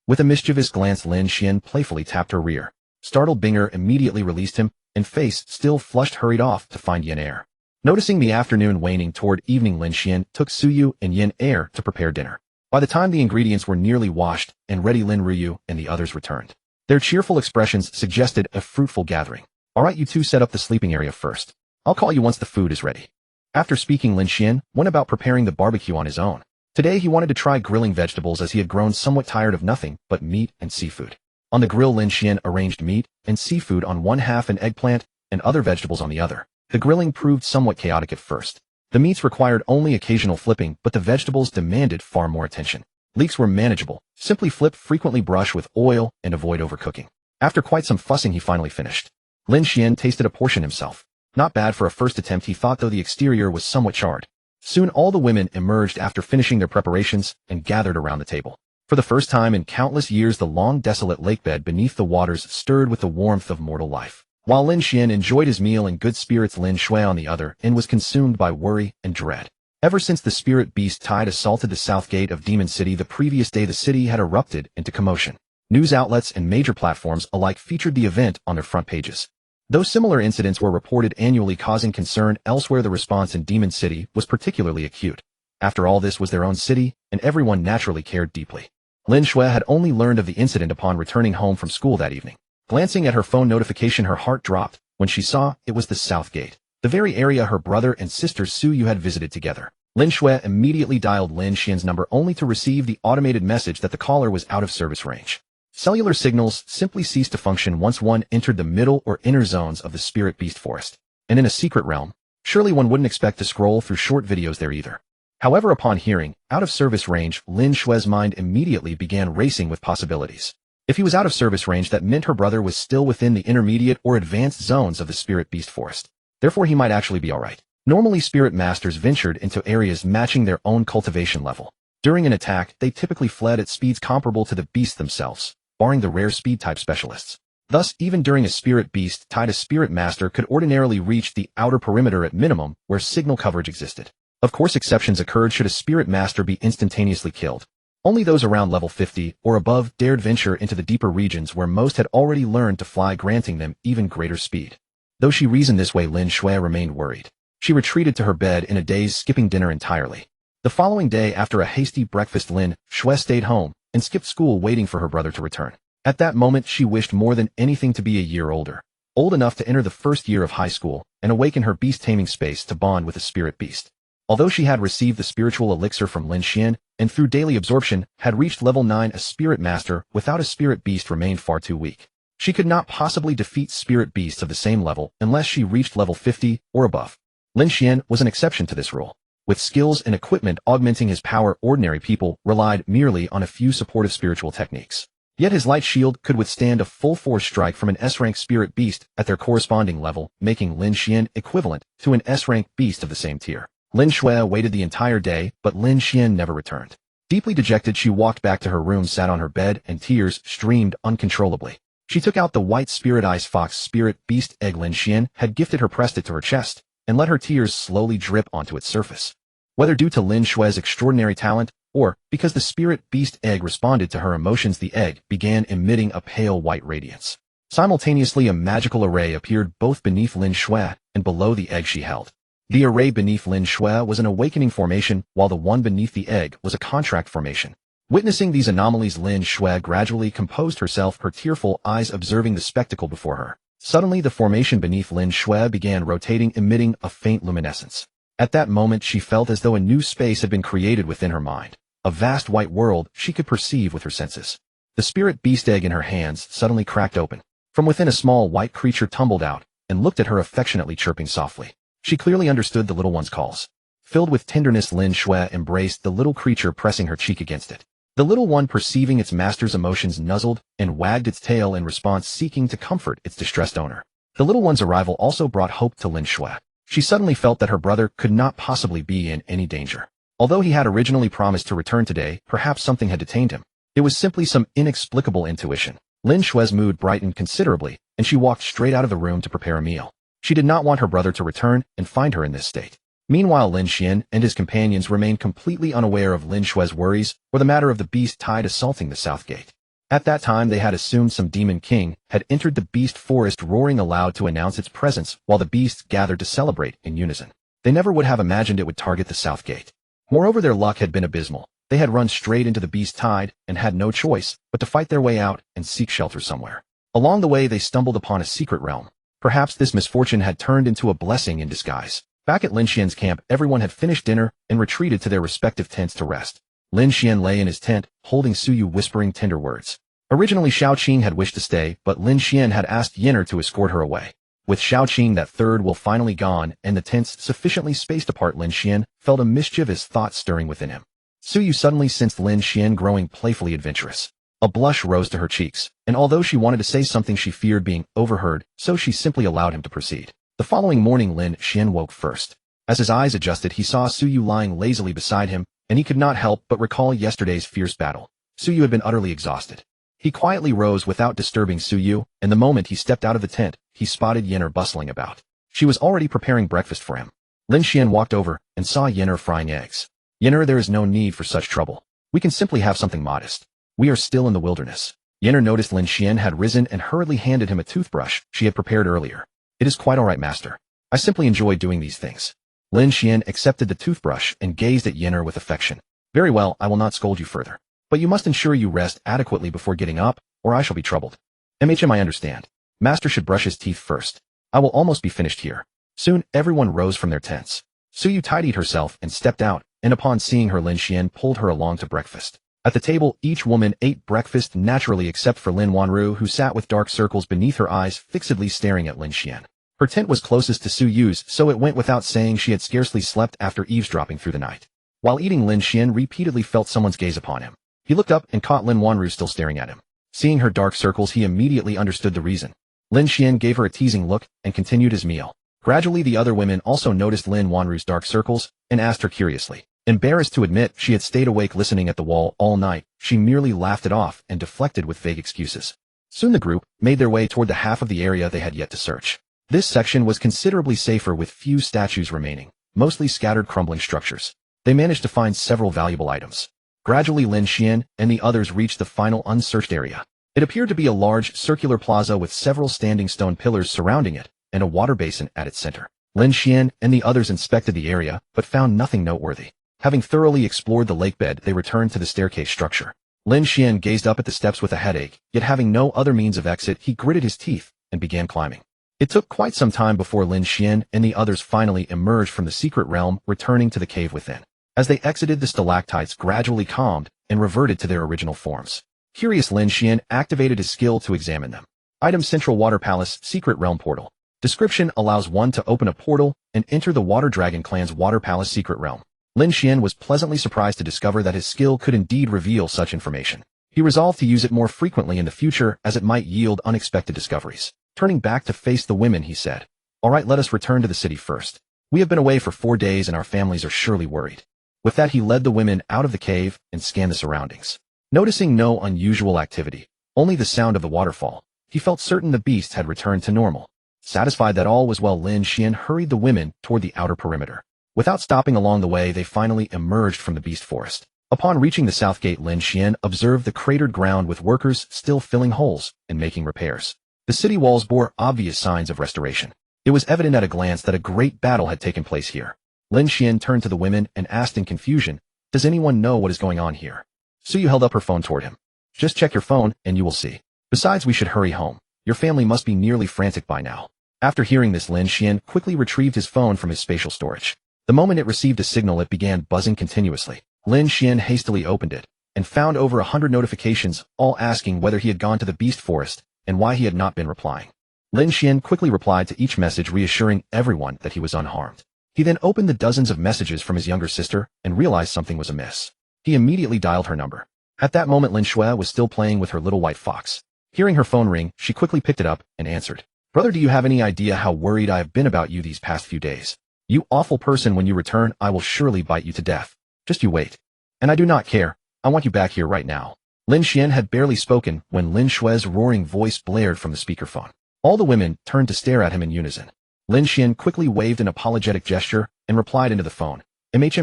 With a mischievous glance, Lin Xuan playfully tapped her rear. Startled, Binger immediately released him, and face still flushed hurried off to find Yin Er. Noticing the afternoon waning toward evening, Lin Xuan took Suyu and Yin Er to prepare dinner. By the time the ingredients were nearly washed and ready, Lin Ryu and the others returned. Their cheerful expressions suggested a fruitful gathering. All right, you two set up the sleeping area first. I'll call you once the food is ready. After speaking, Lin Xuan went about preparing the barbecue on his own. Today he wanted to try grilling vegetables, as he had grown somewhat tired of nothing but meat and seafood. On the grill, Lin Xuan arranged meat and seafood on one half and eggplant and other vegetables on the other. The grilling proved somewhat chaotic at first. The meats required only occasional flipping, but the vegetables demanded far more attention. Leaks were manageable. Simply flip, frequently brush with oil, and avoid overcooking. After quite some fussing, he finally finished. Lin Xuan tasted a portion himself. Not bad for a first attempt, he thought, though the exterior was somewhat charred. Soon all the women emerged after finishing their preparations and gathered around the table. For the first time in countless years, the long desolate lakebed beneath the waters stirred with the warmth of mortal life. While Lin Xuan enjoyed his meal in good spirits, Lin Xuan, on the other end, was consumed by worry and dread. Ever since the spirit beast tide assaulted the south gate of Demon City the previous day, the city had erupted into commotion. News outlets and major platforms alike featured the event on their front pages. Though similar incidents were reported annually causing concern elsewhere, the response in Demon City was particularly acute. After all, this was their own city, and everyone naturally cared deeply. Lin Xuan had only learned of the incident upon returning home from school that evening. Glancing at her phone notification, her heart dropped when she saw it was the South Gate, the very area her brother and sister Su Yu had visited together. Lin Xuan immediately dialed Lin Xian's number only to receive the automated message that the caller was out of service range. Cellular signals simply ceased to function once one entered the middle or inner zones of the Spirit Beast Forest. And in a secret realm, surely one wouldn't expect to scroll through short videos there either. However, upon hearing out of service range, Lin Xuan's mind immediately began racing with possibilities. If he was out of service range, that meant her brother was still within the intermediate or advanced zones of the Spirit Beast Forest. Therefore, he might actually be alright. Normally, Spirit Masters ventured into areas matching their own cultivation level. During an attack, they typically fled at speeds comparable to the beasts themselves, barring the rare speed-type specialists. Thus, even during a Spirit Beast tied, a Spirit Master could ordinarily reach the outer perimeter at minimum where signal coverage existed. Of course, exceptions occurred should a Spirit Master be instantaneously killed. Only those around level 50 or above dared venture into the deeper regions where most had already learned to fly, granting them even greater speed. Though she reasoned this way, Lin Xuan remained worried. She retreated to her bed in a daze, skipping dinner entirely. The following day, after a hasty breakfast, Lin Xuan stayed home and skipped school, waiting for her brother to return. At that moment, she wished more than anything to be a year older, old enough to enter the first year of high school and awaken her beast-taming space to bond with a spirit beast. Although she had received the spiritual elixir from Lin Xuan and through daily absorption had reached level 9, a spirit master without a spirit beast remained far too weak. She could not possibly defeat spirit beasts of the same level unless she reached level 50 or above. Lin Xuan was an exception to this rule. With skills and equipment augmenting his power, ordinary people relied merely on a few supportive spiritual techniques. Yet his light shield could withstand a full-force strike from an S-rank spirit beast at their corresponding level, making Lin Xuan equivalent to an S-rank beast of the same tier. Lin Xuan waited the entire day, but Lin Xuan never returned. Deeply dejected, she walked back to her room, sat on her bed, and tears streamed uncontrollably. She took out the white spirit ice fox spirit beast egg Lin Xuan had gifted her, pressed it to her chest, and let her tears slowly drip onto its surface. Whether due to Lin Xuan's extraordinary talent, or because the spirit beast egg responded to her emotions, the egg began emitting a pale white radiance. Simultaneously, a magical array appeared both beneath Lin Xuan and below the egg she held. The array beneath Lin Xuan was an awakening formation, while the one beneath the egg was a contract formation. Witnessing these anomalies, Lin Xuan gradually composed herself, her tearful eyes observing the spectacle before her. Suddenly, the formation beneath Lin Xuan began rotating, emitting a faint luminescence. At that moment, she felt as though a new space had been created within her mind, a vast white world she could perceive with her senses. The spirit beast egg in her hands suddenly cracked open. From within, a small white creature tumbled out and looked at her, affectionately chirping softly. She clearly understood the little one's calls. Filled with tenderness, Lin Xuan embraced the little creature, pressing her cheek against it. The little one, perceiving its master's emotions, nuzzled and wagged its tail in response, seeking to comfort its distressed owner. The little one's arrival also brought hope to Lin Xuan. She suddenly felt that her brother could not possibly be in any danger. Although he had originally promised to return today, perhaps something had detained him. It was simply some inexplicable intuition. Lin Xuan's mood brightened considerably, and she walked straight out of the room to prepare a meal. She did not want her brother to return and find her in this state. Meanwhile, Lin Xuan and his companions remained completely unaware of Lin Xuan's worries or the matter of the beast tide assaulting the South Gate. At that time, they had assumed some demon king had entered the beast forest, roaring aloud to announce its presence, while the beasts gathered to celebrate in unison. They never would have imagined it would target the South Gate. Moreover, their luck had been abysmal. They had run straight into the beast tide and had no choice but to fight their way out and seek shelter somewhere. Along the way, they stumbled upon a secret realm. Perhaps this misfortune had turned into a blessing in disguise. Back at Lin Xian's camp, everyone had finished dinner and retreated to their respective tents to rest. Lin Xuan lay in his tent, holding Su Yu, whispering tender words. Originally, Xiao Qing had wished to stay, but Lin Xuan had asked Yinner to escort her away. With Xiao Qing, that third will finally gone, and the tents sufficiently spaced apart, Lin Xuan felt a mischievous thought stirring within him. Su Yu suddenly sensed Lin Xuan growing playfully adventurous. A blush rose to her cheeks, and although she wanted to say something, she feared being overheard, so she simply allowed him to proceed. The following morning, Lin Xuan woke first. As his eyes adjusted, he saw Su Yu lying lazily beside him, and he could not help but recall yesterday's fierce battle. Su Yu had been utterly exhausted. He quietly rose without disturbing Su Yu, and the moment he stepped out of the tent, he spotted Yinner bustling about. She was already preparing breakfast for him. Lin Xuan walked over and saw Yinner frying eggs. Yinner, there is no need for such trouble. We can simply have something modest. We are still in the wilderness. Yinner noticed Lin Xuan had risen and hurriedly handed him a toothbrush she had prepared earlier. It is quite alright, master. I simply enjoy doing these things. Lin Xuan accepted the toothbrush and gazed at Yenner with affection. Very well, I will not scold you further. But you must ensure you rest adequately before getting up, or I shall be troubled. I understand. Master should brush his teeth first. I will almost be finished here. Soon, everyone rose from their tents. Suyu tidied herself and stepped out, and upon seeing her, Lin Xuan pulled her along to breakfast. At the table, each woman ate breakfast naturally except for Lin Wanru, who sat with dark circles beneath her eyes fixedly staring at Lin Xuan. Her tent was closest to Suyu's, so it went without saying she had scarcely slept after eavesdropping through the night. While eating, Lin Xuan repeatedly felt someone's gaze upon him. He looked up and caught Lin Wanru still staring at him. Seeing her dark circles, he immediately understood the reason. Lin Xuan gave her a teasing look and continued his meal. Gradually, the other women also noticed Lin Wanru's dark circles and asked her curiously. Embarrassed to admit she had stayed awake listening at the wall all night, she merely laughed it off and deflected with vague excuses. Soon the group made their way toward the half of the area they had yet to search. This section was considerably safer with few statues remaining, mostly scattered crumbling structures. They managed to find several valuable items. Gradually, Lin Xuan and the others reached the final unsearched area. It appeared to be a large circular plaza with several standing stone pillars surrounding it and a water basin at its center. Lin Xuan and the others inspected the area but found nothing noteworthy. Having thoroughly explored the lakebed, they returned to the staircase structure. Lin Xuan gazed up at the steps with a headache, yet having no other means of exit, he gritted his teeth and began climbing. It took quite some time before Lin Xuan and the others finally emerged from the secret realm, returning to the cave within. As they exited, the stalactites gradually calmed and reverted to their original forms. Curious, Lin Xuan activated his skill to examine them. Item: Central Water Palace Secret Realm Portal. Description: allows one to open a portal and enter the Water Dragon Clan's Water Palace Secret Realm. Lin Xuan was pleasantly surprised to discover that his skill could indeed reveal such information. He resolved to use it more frequently in the future as it might yield unexpected discoveries. Turning back to face the women, he said, "Alright, let us return to the city first. We have been away for 4 days and our families are surely worried." With that, he led the women out of the cave and scanned the surroundings. Noticing no unusual activity, only the sound of the waterfall, he felt certain the beast had returned to normal. Satisfied that all was well, Lin Xuan hurried the women toward the outer perimeter. Without stopping along the way, they finally emerged from the beast forest. Upon reaching the south gate, Lin Xuan observed the cratered ground with workers still filling holes and making repairs. The city walls bore obvious signs of restoration. It was evident at a glance that a great battle had taken place here. Lin Xuan turned to the women and asked in confusion, "Does anyone know what is going on here?" Suyu held up her phone toward him. "Just check your phone and you will see. Besides, we should hurry home. Your family must be nearly frantic by now." After hearing this, Lin Xuan quickly retrieved his phone from his spatial storage. The moment it received a signal, it began buzzing continuously. Lin Xuan hastily opened it and found over 100 notifications, all asking whether he had gone to the beast forest and why he had not been replying. Lin Xuan quickly replied to each message, reassuring everyone that he was unharmed. He then opened the dozens of messages from his younger sister and realized something was amiss. He immediately dialed her number. At that moment, Lin Xuan was still playing with her little white fox. Hearing her phone ring, she quickly picked it up and answered. "Brother, do you have any idea how worried I have been about you these past few days? You awful person, when you return, I will surely bite you to death. Just you wait. And I do not care. I want you back here right now." Lin Xuan had barely spoken when Lin Xuan's roaring voice blared from the speakerphone. All the women turned to stare at him in unison. Lin Xuan quickly waved an apologetic gesture and replied into the phone.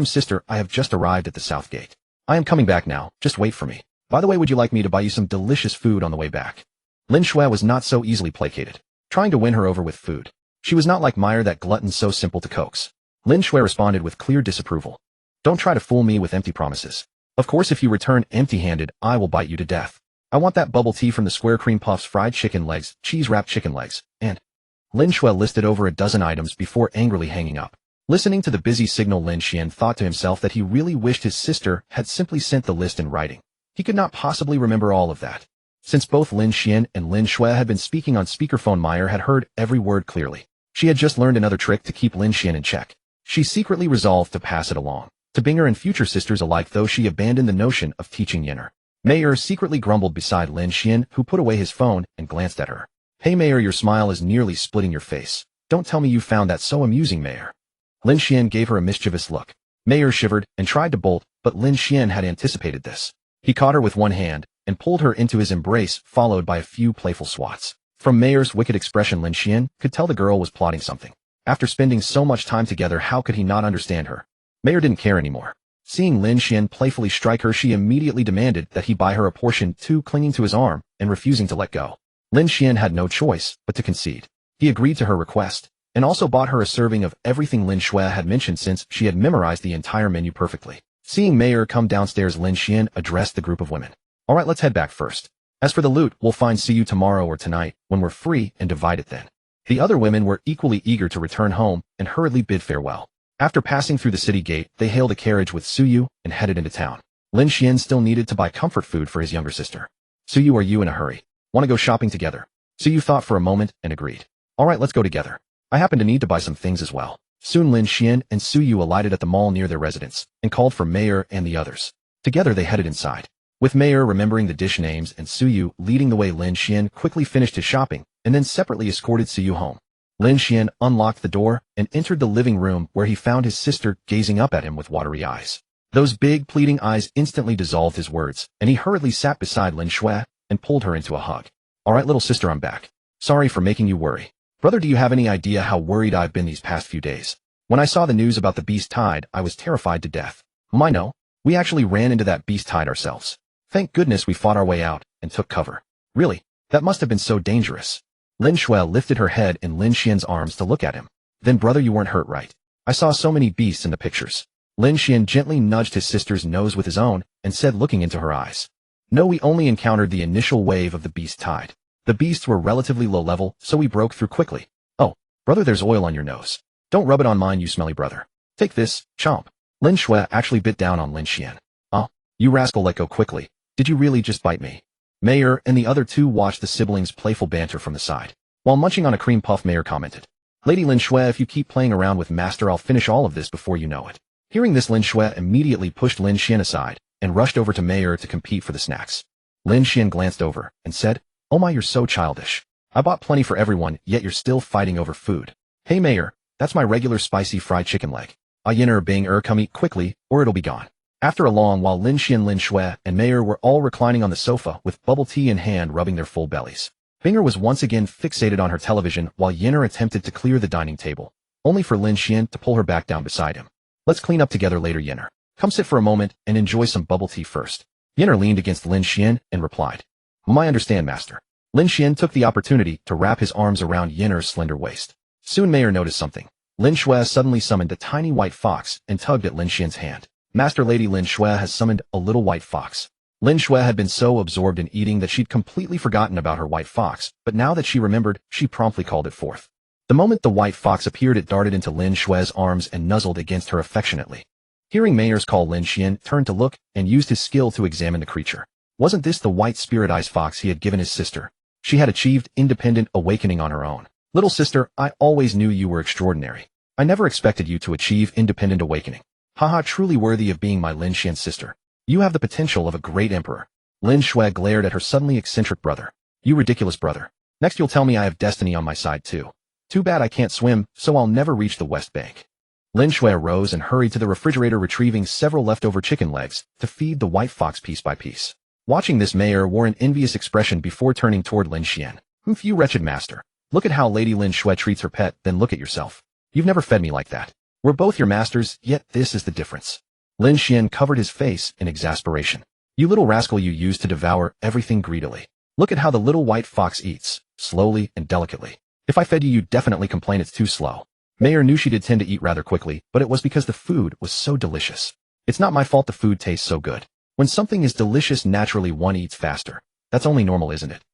Sister, I have just arrived at the south gate. I am coming back now, just wait for me. By the way, would you like me to buy you some delicious food on the way back?" Lin Xuan was not so easily placated, trying to win her over with food. She was not like Meyer, that glutton so simple to coax. Lin Xuan responded with clear disapproval. "Don't try to fool me with empty promises. Of course, if you return empty-handed, I will bite you to death. I want that bubble tea from the Square Cream Puffs, fried chicken legs, cheese-wrapped chicken legs, and..." Lin Xuan listed over a dozen items before angrily hanging up. Listening to the busy signal, Lin Xuan thought to himself that he really wished his sister had simply sent the list in writing. He could not possibly remember all of that. Since both Lin Xuan and Lin Xuan had been speaking on speakerphone, Meyer had heard every word clearly. She had just learned another trick to keep Lin Xuan in check. She secretly resolved to pass it along to Binger and future sisters alike, though she abandoned the notion of teaching Yenner. Meyer secretly grumbled beside Lin Xuan, who put away his phone and glanced at her. "Hey Meyer, your smile is nearly splitting your face. Don't tell me you found that so amusing, Meyer." Lin Xuan gave her a mischievous look. Meyer shivered and tried to bolt, but Lin Xuan had anticipated this. He caught her with one hand and pulled her into his embrace, followed by a few playful swats. From Meyer's wicked expression, Lin Xuan could tell the girl was plotting something. After spending so much time together, how could he not understand her? Meyer didn't care anymore. Seeing Lin Xuan playfully strike her, she immediately demanded that he buy her a portion too, clinging to his arm and refusing to let go. Lin Xuan had no choice but to concede. He agreed to her request, and also bought her a serving of everything Lin Xuan had mentioned since she had memorized the entire menu perfectly. Seeing Mayor come downstairs, Lin Xuan addressed the group of women. Alright, let's head back first. As for the loot, we'll see you tomorrow or tonight, when we're free, and divide it then. The other women were equally eager to return home and hurriedly bid farewell. After passing through the city gate, they hailed a carriage with Suyu and headed into town. Lin Xuan still needed to buy comfort food for his younger sister. Suyu, are you in a hurry? Want to go shopping together? Suyu thought for a moment and agreed. Alright, let's go together. I happen to need to buy some things as well. Soon Lin Xuan and Suyu alighted at the mall near their residence and called for Mayor and the others. Together they headed inside. With Mayor remembering the dish names and Suyu leading the way, Lin Xuan quickly finished his shopping and then separately escorted Suyu home. Lin Xuan unlocked the door and entered the living room where he found his sister gazing up at him with watery eyes. Those big pleading eyes instantly dissolved his words, and he hurriedly sat beside Lin Xuan and pulled her into a hug. Alright little sister, I'm back. Sorry for making you worry. Brother, do you have any idea how worried I've been these past few days? When I saw the news about the beast tide, I was terrified to death. I know. We actually ran into that beast tide ourselves. Thank goodness we fought our way out and took cover. Really, that must have been so dangerous. Lin Xuan lifted her head in Lin Xuan's arms to look at him. Then brother, you weren't hurt, right? I saw so many beasts in the pictures. Lin Xuan gently nudged his sister's nose with his own and said, looking into her eyes. No, we only encountered the initial wave of the beast tide. The beasts were relatively low level, so we broke through quickly. Oh, brother, there's oil on your nose. Don't rub it on mine, you smelly brother. Take this, chomp. Lin Xuan actually bit down on Lin Xuan. Oh, you rascal, let go quickly. Did you really just bite me? Mayor and the other two watched the siblings' playful banter from the side. While munching on a cream puff, Mayor commented, Lady Lin Xuan, if you keep playing around with Master, I'll finish all of this before you know it. Hearing this, Lin Xuan immediately pushed Lin Xuan aside and rushed over to Mayor to compete for the snacks. Lin Xuan glanced over and said, Oh my, you're so childish. I bought plenty for everyone, yet you're still fighting over food. Hey Mayor, that's my regular spicy fried chicken leg. Yin bing come eat quickly, or it'll be gone. After a long while, Lin Xuan, and Mayor were all reclining on the sofa with bubble tea in hand, rubbing their full bellies. Binger was once again fixated on her television while Yinner attempted to clear the dining table, only for Lin Xuan to pull her back down beside him. Let's clean up together later, Yinner. Come sit for a moment and enjoy some bubble tea first. Yinner leaned against Lin Xuan and replied, I understand, Master. Lin Xuan took the opportunity to wrap his arms around Yinner's slender waist. Soon Mayor noticed something. Lin Xuan suddenly summoned a tiny white fox and tugged at Lin Xuan's hand. Master, Lady Lin Xuan has summoned a little white fox. Lin Xuan had been so absorbed in eating that she'd completely forgotten about her white fox, but now that she remembered, she promptly called it forth. The moment the white fox appeared, it darted into Lin Xuan's arms and nuzzled against her affectionately. Hearing Mayor's call, Lin Xuan turned to look and used his skill to examine the creature. Wasn't this the white spirit-eyed fox he had given his sister? She had achieved independent awakening on her own. Little sister, I always knew you were extraordinary. I never expected you to achieve independent awakening. Haha, truly worthy of being my Lin Xuan's sister. You have the potential of a great emperor. Lin Xuan glared at her suddenly eccentric brother. You ridiculous brother. Next you'll tell me I have destiny on my side too. Too bad I can't swim, so I'll never reach the West Bank. Lin Xuan rose and hurried to the refrigerator, retrieving several leftover chicken legs to feed the white fox piece by piece. Watching this, Mayor wore an envious expression before turning toward Lin Xuan. You wretched master. Look at how Lady Lin Xuan treats her pet, then look at yourself. You've never fed me like that. We're both your masters, yet this is the difference. Lin Xuan covered his face in exasperation. You little rascal, you used to devour everything greedily. Look at how the little white fox eats, slowly and delicately. If I fed you, you'd definitely complain it's too slow. Mayor knew she did tend to eat rather quickly, but it was because the food was so delicious. It's not my fault the food tastes so good. When something is delicious, naturally one eats faster. That's only normal, isn't it?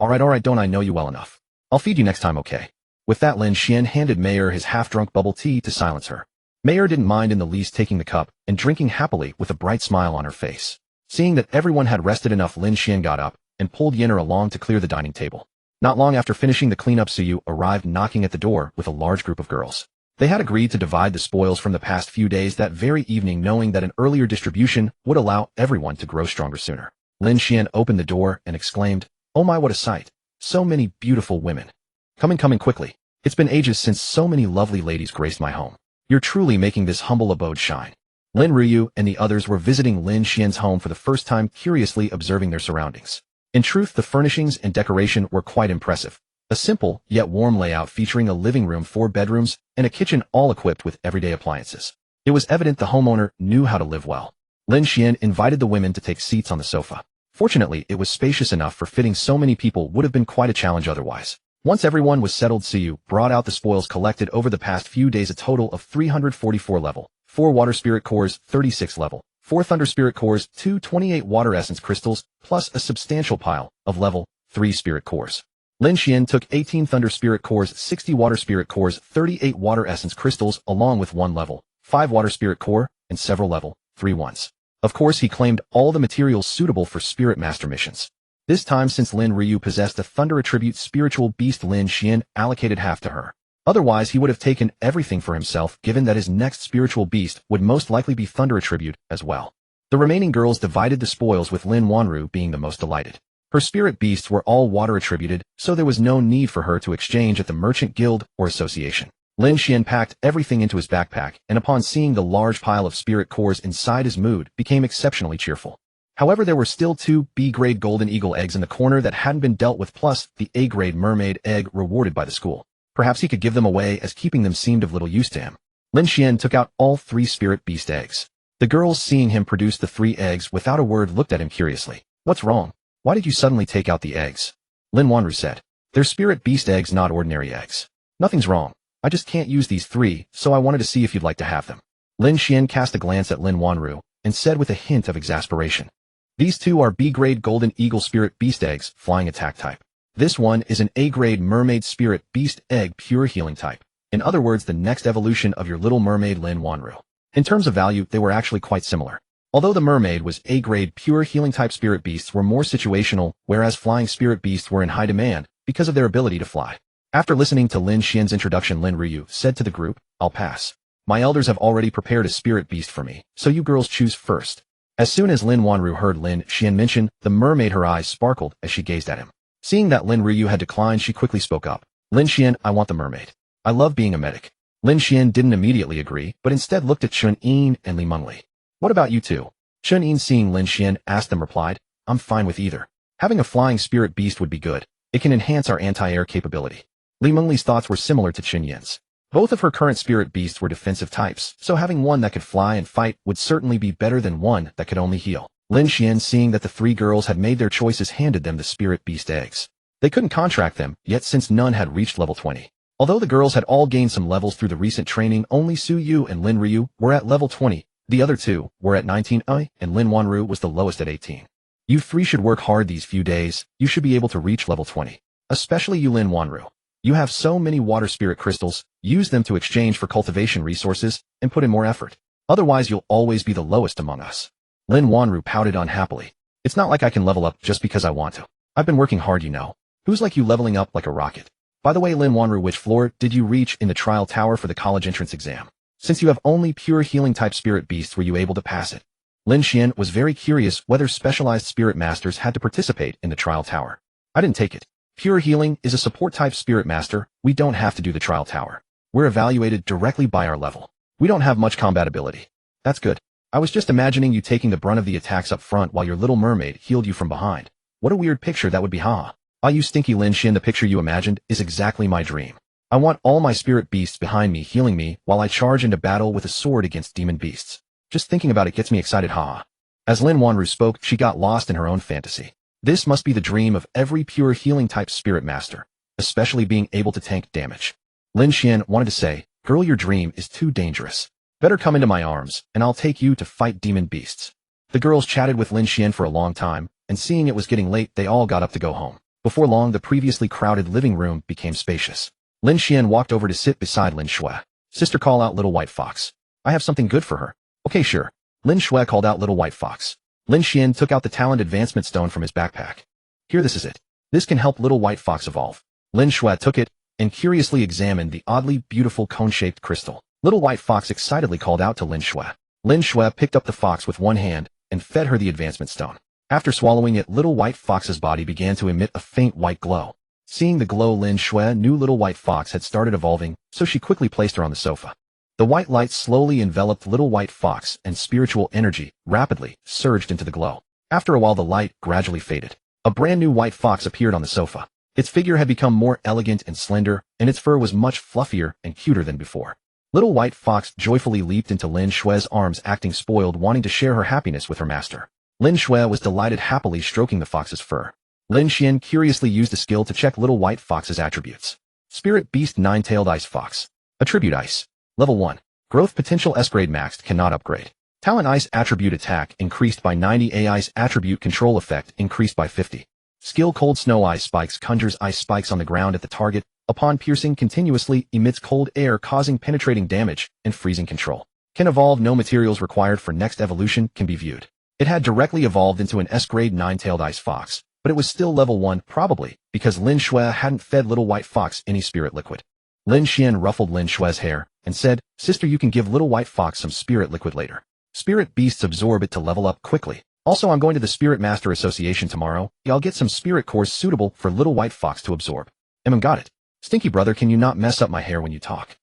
Alright, don't I know you well enough? I'll feed you next time, okay? With that, Lin Xuan handed Mayor his half-drunk bubble tea to silence her. Mayor didn't mind in the least taking the cup and drinking happily with a bright smile on her face. Seeing that everyone had rested enough, Lin Xuan got up and pulled Yinner along to clear the dining table. Not long after finishing the cleanup, Suyu arrived knocking at the door with a large group of girls. They had agreed to divide the spoils from the past few days that very evening, knowing that an earlier distribution would allow everyone to grow stronger sooner. Lin Xuan opened the door and exclaimed, Oh my, what a sight. So many beautiful women. Come in quickly. It's been ages since so many lovely ladies graced my home. You're truly making this humble abode shine. Lin Ryu and the others were visiting Lin Xuan's home for the first time, curiously observing their surroundings. In truth, the furnishings and decoration were quite impressive. A simple, yet warm layout featuring a living room, 4 bedrooms, and a kitchen, all equipped with everyday appliances. It was evident the homeowner knew how to live well. Lin Xuan invited the women to take seats on the sofa. Fortunately, it was spacious enough for fitting so many people, would have been quite a challenge otherwise. Once everyone was settled, Siyu brought out the spoils collected over the past few days, a total of 344 level 4 water spirit cores, 36 level 4 thunder spirit cores, 228 water essence crystals, plus a substantial pile of level 3 spirit cores. Lin Xuan took 18 thunder spirit cores, 60 water spirit cores, 38 water essence crystals, along with 1 level 5 water spirit core, and several level 3 ones. Of course, he claimed all the materials suitable for Spirit Master missions. This time, since Lin Ryu possessed a thunder attribute spiritual beast, Lin Xuan allocated half to her. Otherwise, he would have taken everything for himself, given that his next spiritual beast would most likely be thunder attribute as well. The remaining girls divided the spoils, with Lin Wanru being the most delighted. Her spirit beasts were all water attributed, so there was no need for her to exchange at the merchant guild or association. Lin Xuan packed everything into his backpack, and upon seeing the large pile of spirit cores inside, his mood became exceptionally cheerful. However, there were still 2 B-grade golden eagle eggs in the corner that hadn't been dealt with, plus the A-grade mermaid egg rewarded by the school. Perhaps he could give them away, as keeping them seemed of little use to him. Lin Xuan took out all 3 spirit beast eggs. The girls, seeing him produce the 3 eggs without a word, looked at him curiously. "What's wrong? Why did you suddenly take out the eggs?" Lin Wanru said. "They're spirit beast eggs, not ordinary eggs." "Nothing's wrong. I just can't use these 3, so I wanted to see if you'd like to have them." Lin Xuan cast a glance at Lin Wanru and said with a hint of exasperation, "These 2 are B-grade golden eagle spirit beast eggs, flying attack type. This one is an A-grade mermaid spirit beast egg, pure healing type. In other words, the next evolution of your little mermaid, Lin Wanru." In terms of value, they were actually quite similar. Although the mermaid was A-grade pure healing type, spirit beasts were more situational, whereas flying spirit beasts were in high demand because of their ability to fly. After listening to Lin Xuan's introduction, Lin Ryu said to the group, "I'll pass. My elders have already prepared a spirit beast for me, so you girls choose first." As soon as Lin Wanru heard Lin Xuan mention the mermaid, her eyes sparkled as she gazed at him. Seeing that Lin Ryu had declined, she quickly spoke up. "Lin Xuan, I want the mermaid. I love being a medic." Lin Xuan didn't immediately agree, but instead looked at Chun Yin and Li Mengli. "What about you two?" Chun Yin, seeing Lin Xuan asked them, replied, "I'm fine with either. Having a flying spirit beast would be good. It can enhance our anti-air capability." Li Mengli's thoughts were similar to Chun Yin's. Both of her current spirit beasts were defensive types, so having one that could fly and fight would certainly be better than one that could only heal. Lin Xuan, seeing that the 3 girls had made their choices, handed them the spirit beast eggs. They couldn't contract them yet, since none had reached level 20. Although the girls had all gained some levels through the recent training, only Su Yu and Lin Ryu were at level 20. The other 2 were at 19, and Lin Wanru was the lowest at 18. "You 3 should work hard these few days. You should be able to reach level 20. Especially you, Lin Wanru. You have so many water spirit crystals. Use them to exchange for cultivation resources and put in more effort. Otherwise, you'll always be the lowest among us." Lin Wanru pouted unhappily. "It's not like I can level up just because I want to. I've been working hard, you know. Who's like you leveling up like a rocket? By the way, Lin Wanru, which floor did you reach in the trial tower for the college entrance exam? Since you have only pure healing type spirit beasts, were you able to pass it?" Lin Xuan was very curious whether specialized spirit masters had to participate in the trial tower. "I didn't take it. Pure healing is a support type spirit master. We don't have to do the trial tower. We're evaluated directly by our level. We don't have much combat ability." "That's good. I was just imagining you taking the brunt of the attacks up front while your little mermaid healed you from behind. What a weird picture that would be, huh?" "Ah, you stinky Lin Xuan, the picture you imagined is exactly my dream. I want all my spirit beasts behind me healing me while I charge into battle with a sword against demon beasts. Just thinking about it gets me excited, ha." As Lin Wanru spoke, she got lost in her own fantasy. This must be the dream of every pure healing type spirit master, especially being able to tank damage. Lin Xuan wanted to say, "Girl, your dream is too dangerous. Better come into my arms, and I'll take you to fight demon beasts." The girls chatted with Lin Xuan for a long time, and seeing it was getting late, they all got up to go home. Before long, the previously crowded living room became spacious. Lin Xuan walked over to sit beside Lin Xue. "Sister, call out Little White Fox. I have something good for her." "Okay, sure." Lin Xue called out Little White Fox. Lin Xuan took out the talent advancement stone from his backpack. "Here, this is it. This can help Little White Fox evolve." Lin Xue took it and curiously examined the oddly beautiful cone-shaped crystal. Little White Fox excitedly called out to Lin Xue. Lin Xue picked up the fox with one hand and fed her the advancement stone. After swallowing it, Little White Fox's body began to emit a faint white glow. Seeing the glow, Lin Xue knew Little White Fox had started evolving, so she quickly placed her on the sofa. The white light slowly enveloped Little White Fox, and spiritual energy rapidly surged into the glow. After a while, the light gradually faded. A brand new white fox appeared on the sofa. Its figure had become more elegant and slender, and its fur was much fluffier and cuter than before. Little White Fox joyfully leaped into Lin Xue's arms, acting spoiled, wanting to share her happiness with her master. Lin Xue was delighted, happily stroking the fox's fur. Lin Xuan curiously used the skill to check Little White Fox's attributes. Spirit Beast Nine-Tailed Ice Fox. Attribute Ice. Level 1. Growth Potential S-Grade Maxed cannot upgrade. Talent Ice Attribute Attack increased by 90. A Ice Attribute Control Effect increased by 50. Skill Cold Snow Ice Spikes conjures ice spikes on the ground at the target. Upon piercing continuously emits cold air causing penetrating damage and freezing control. Can evolve. No materials required for next evolution can be viewed. It had directly evolved into an S-Grade Nine-Tailed Ice Fox, but it was still level 1 probably because Lin Xuan hadn't fed Little White Fox any spirit liquid. Lin Xuan ruffled Lin Xuan's hair and said, "Sister, you can give Little White Fox some spirit liquid later. Spirit beasts absorb it to level up quickly. Also, I'm going to the Spirit Master Association tomorrow. I'll get some spirit cores suitable for Little White Fox to absorb." Got it. Stinky brother, can you not mess up my hair when you talk?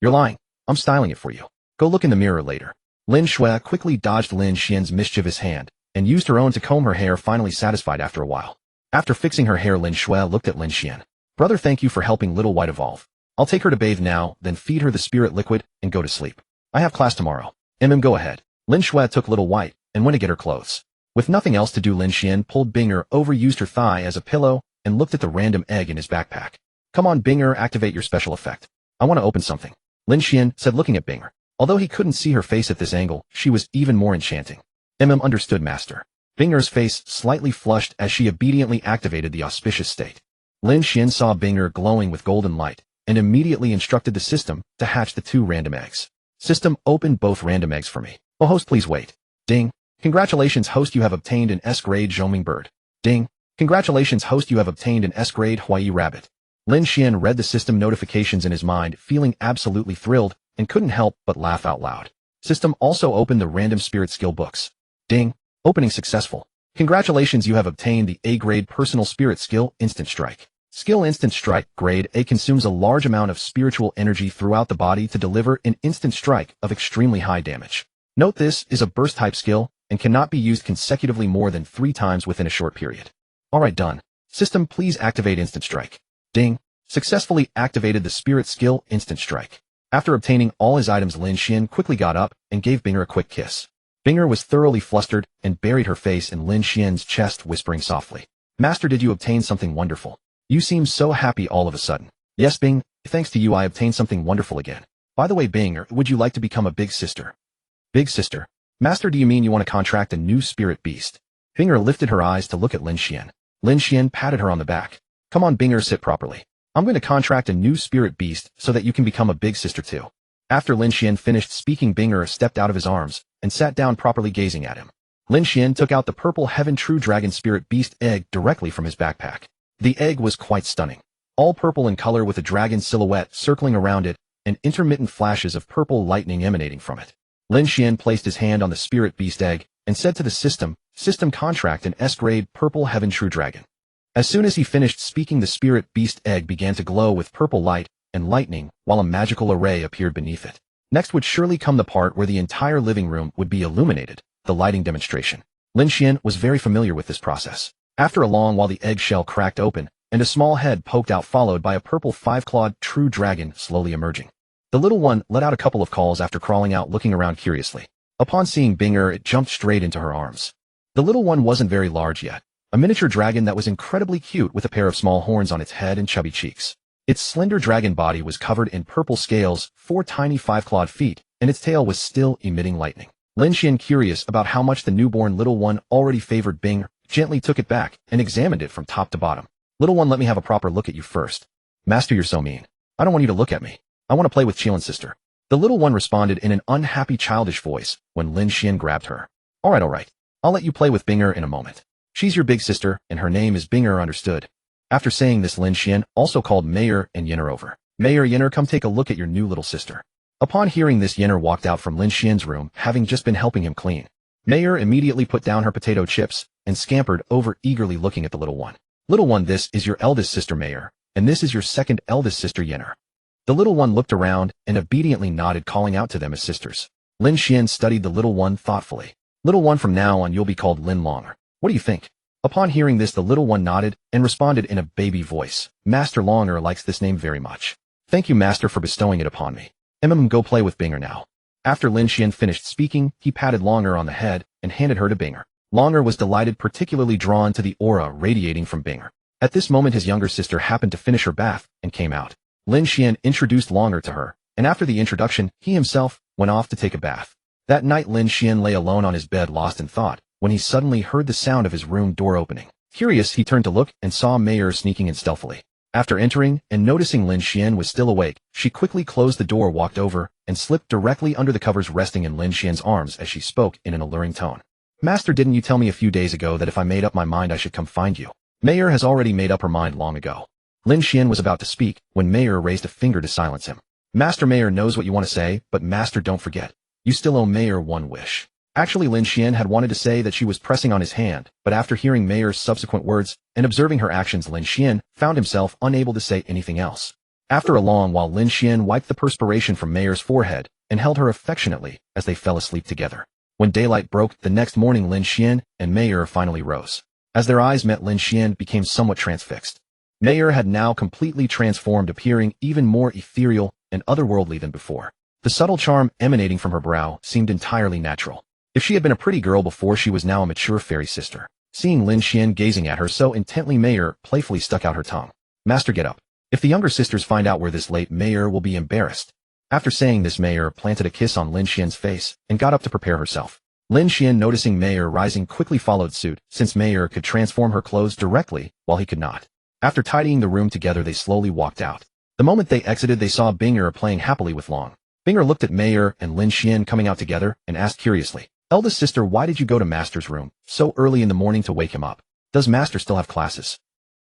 You're lying. I'm styling it for you. Go look in the mirror later. Lin Xuan quickly dodged Lin Xian's mischievous hand and used her own to comb her hair, finally satisfied after a while. After fixing her hair, Lin Xuan looked at Lin Xian. "Brother, thank you for helping Little White evolve. I'll take her to bathe now, then feed her the spirit liquid and go to sleep. I have class tomorrow." Go ahead. Lin Xuan took Little White and went to get her clothes. With nothing else to do, Lin Xian pulled Binger over, used her thigh as a pillow, and looked at the random egg in his backpack. "Come on, Binger, activate your special effect. I want to open something," Lin Xian said, looking at Binger. Although he couldn't see her face at this angle, she was even more enchanting. Understood, Master. Binger's face slightly flushed as she obediently activated the auspicious state. Lin Xian saw Binger glowing with golden light and immediately instructed the system to hatch the 2 random eggs. "System, open both random eggs for me." "Oh, host, please wait." Ding. "Congratulations, host, you have obtained an S-Grade Zhoming Bird." Ding. "Congratulations, host, you have obtained an S-Grade Huai Rabbit." Lin Xian read the system notifications in his mind, feeling absolutely thrilled, and couldn't help but laugh out loud. System, also open the random spirit skill books. Ding. "Opening successful. Congratulations, you have obtained the A-Grade Personal Spirit Skill Instant Strike. Skill Instant Strike. Grade A consumes a large amount of spiritual energy throughout the body to deliver an instant strike of extremely high damage. Note this is a burst type skill and cannot be used consecutively more than 3 times within a short period." Alright, done. System, please activate Instant Strike. Ding. Successfully activated the Spirit Skill Instant Strike. After obtaining all his items, Lin Xian quickly got up and gave Binger a quick kiss. Binger was thoroughly flustered and buried her face in Lin Xian's chest, whispering softly, "Master, did you obtain something wonderful? You seem so happy all of a sudden." "Yes, Bing, thanks to you I obtained something wonderful again. By the way, Binger, would you like to become a big sister?" "Big sister? Master, do you mean you want to contract a new spirit beast?" Binger lifted her eyes to look at Lin Xian. Lin Xian patted her on the back. "Come on, Binger, sit properly. I'm going to contract a new spirit beast so that you can become a big sister too." After Lin Xian finished speaking, Binger stepped out of his arms and sat down, properly gazing at him. Lin Xian took out the Purple Heaven True Dragon Spirit Beast egg directly from his backpack. The egg was quite stunning. All purple in color with a dragon silhouette circling around it and intermittent flashes of purple lightning emanating from it. Lin Xian placed his hand on the Spirit Beast egg and said to the system, "System, contract an S-Grade Purple Heaven True Dragon." As soon as he finished speaking, the Spirit Beast egg began to glow with purple light and lightning while a magical array appeared beneath it. Next would surely come the part where the entire living room would be illuminated, the lighting demonstration. Lin Xian was very familiar with this process. After a long while, the eggshell cracked open and a small head poked out, followed by a purple 5-clawed true dragon slowly emerging. The little one let out a couple of calls after crawling out, looking around curiously. Upon seeing Binger, it jumped straight into her arms. The little one wasn't very large yet. A miniature dragon that was incredibly cute with a pair of small horns on its head and chubby cheeks. Its slender dragon body was covered in purple scales, 4 tiny 5-clawed feet, and its tail was still emitting lightning. Lin Xian, curious about how much the newborn little one already favored Binger, gently took it back and examined it from top to bottom. "Little one, let me have a proper look at you first." "Master, you're so mean. I don't want you to look at me. I want to play with Qilin's sister." The little one responded in an unhappy, childish voice when Lin Xian grabbed her. Alright. I'll let you play with Binger in a moment. She's your big sister, and her name is Binger, understood?" After saying this, Lin Xian also called Mayor and Yenner over. "Mayor, Yenner, come take a look at your new little sister." Upon hearing this, Yenner walked out from Lin Xian's room, having just been helping him clean. Mayor immediately put down her potato chips and scampered over, eagerly looking at the little one. "Little one, this is your eldest sister, Mayor, and this is your second eldest sister, Yenner." The little one looked around and obediently nodded, calling out to them as sisters. Lin Xian studied the little one thoughtfully. "Little one, from now on you'll be called Lin Longer. What do you think?" Upon hearing this, the little one nodded and responded in a baby voice. "Master Longer likes this name very much. Thank you, Master, for bestowing it upon me. Go play with Binger now." After Lin Xian finished speaking, he patted Longer on the head and handed her to Binger. Longer was delighted, particularly drawn to the aura radiating from Binger. At this moment his younger sister happened to finish her bath and came out. Lin Xuan introduced Longer to her, and after the introduction, he himself went off to take a bath. That night Lin Xuan lay alone on his bed lost in thought, when he suddenly heard the sound of his room door opening. Curious, he turned to look and saw Mayer sneaking in stealthily. After entering and noticing Lin Xuan was still awake, she quickly closed the door, walked over, and slipped directly under the covers, resting in Lin Xuan's arms as she spoke in an alluring tone. Master, didn't you tell me a few days ago that if I made up my mind I should come find you? Mayer has already made up her mind long ago. Lin Xuan was about to speak when Mayer raised a finger to silence him. Master, Mayer knows what you want to say, but Master, don't forget. You still owe Mayer one wish. Actually, Lin Xuan had wanted to say that she was pressing on his hand, but after hearing Mayer's subsequent words and observing her actions, Lin Xuan found himself unable to say anything else. After a long while, Lin Xuan wiped the perspiration from Mayer's forehead and held her affectionately as they fell asleep together. When daylight broke the next morning, Lin Xuan and Mayer finally rose. As their eyes met, Lin Xuan became somewhat transfixed. Mayer had now completely transformed, appearing even more ethereal and otherworldly than before. The subtle charm emanating from her brow seemed entirely natural. If she had been a pretty girl before, she was now a mature fairy sister. Seeing Lin Xuan gazing at her so intently, Mayer playfully stuck out her tongue. Master, get up. If the younger sisters find out we're this late, Mayer will be embarrassed. After saying this, Mayer planted a kiss on Lin Xuan's face and got up to prepare herself. Lin Xuan, noticing Mayer rising, quickly followed suit, since Mayer could transform her clothes directly while he could not. After tidying the room together, they slowly walked out. The moment they exited, they saw Binger playing happily with Long. Binger looked at Mayer and Lin Xuan coming out together and asked curiously, "Eldest sister, why did you go to Master's room so early in the morning to wake him up? Does Master still have classes?"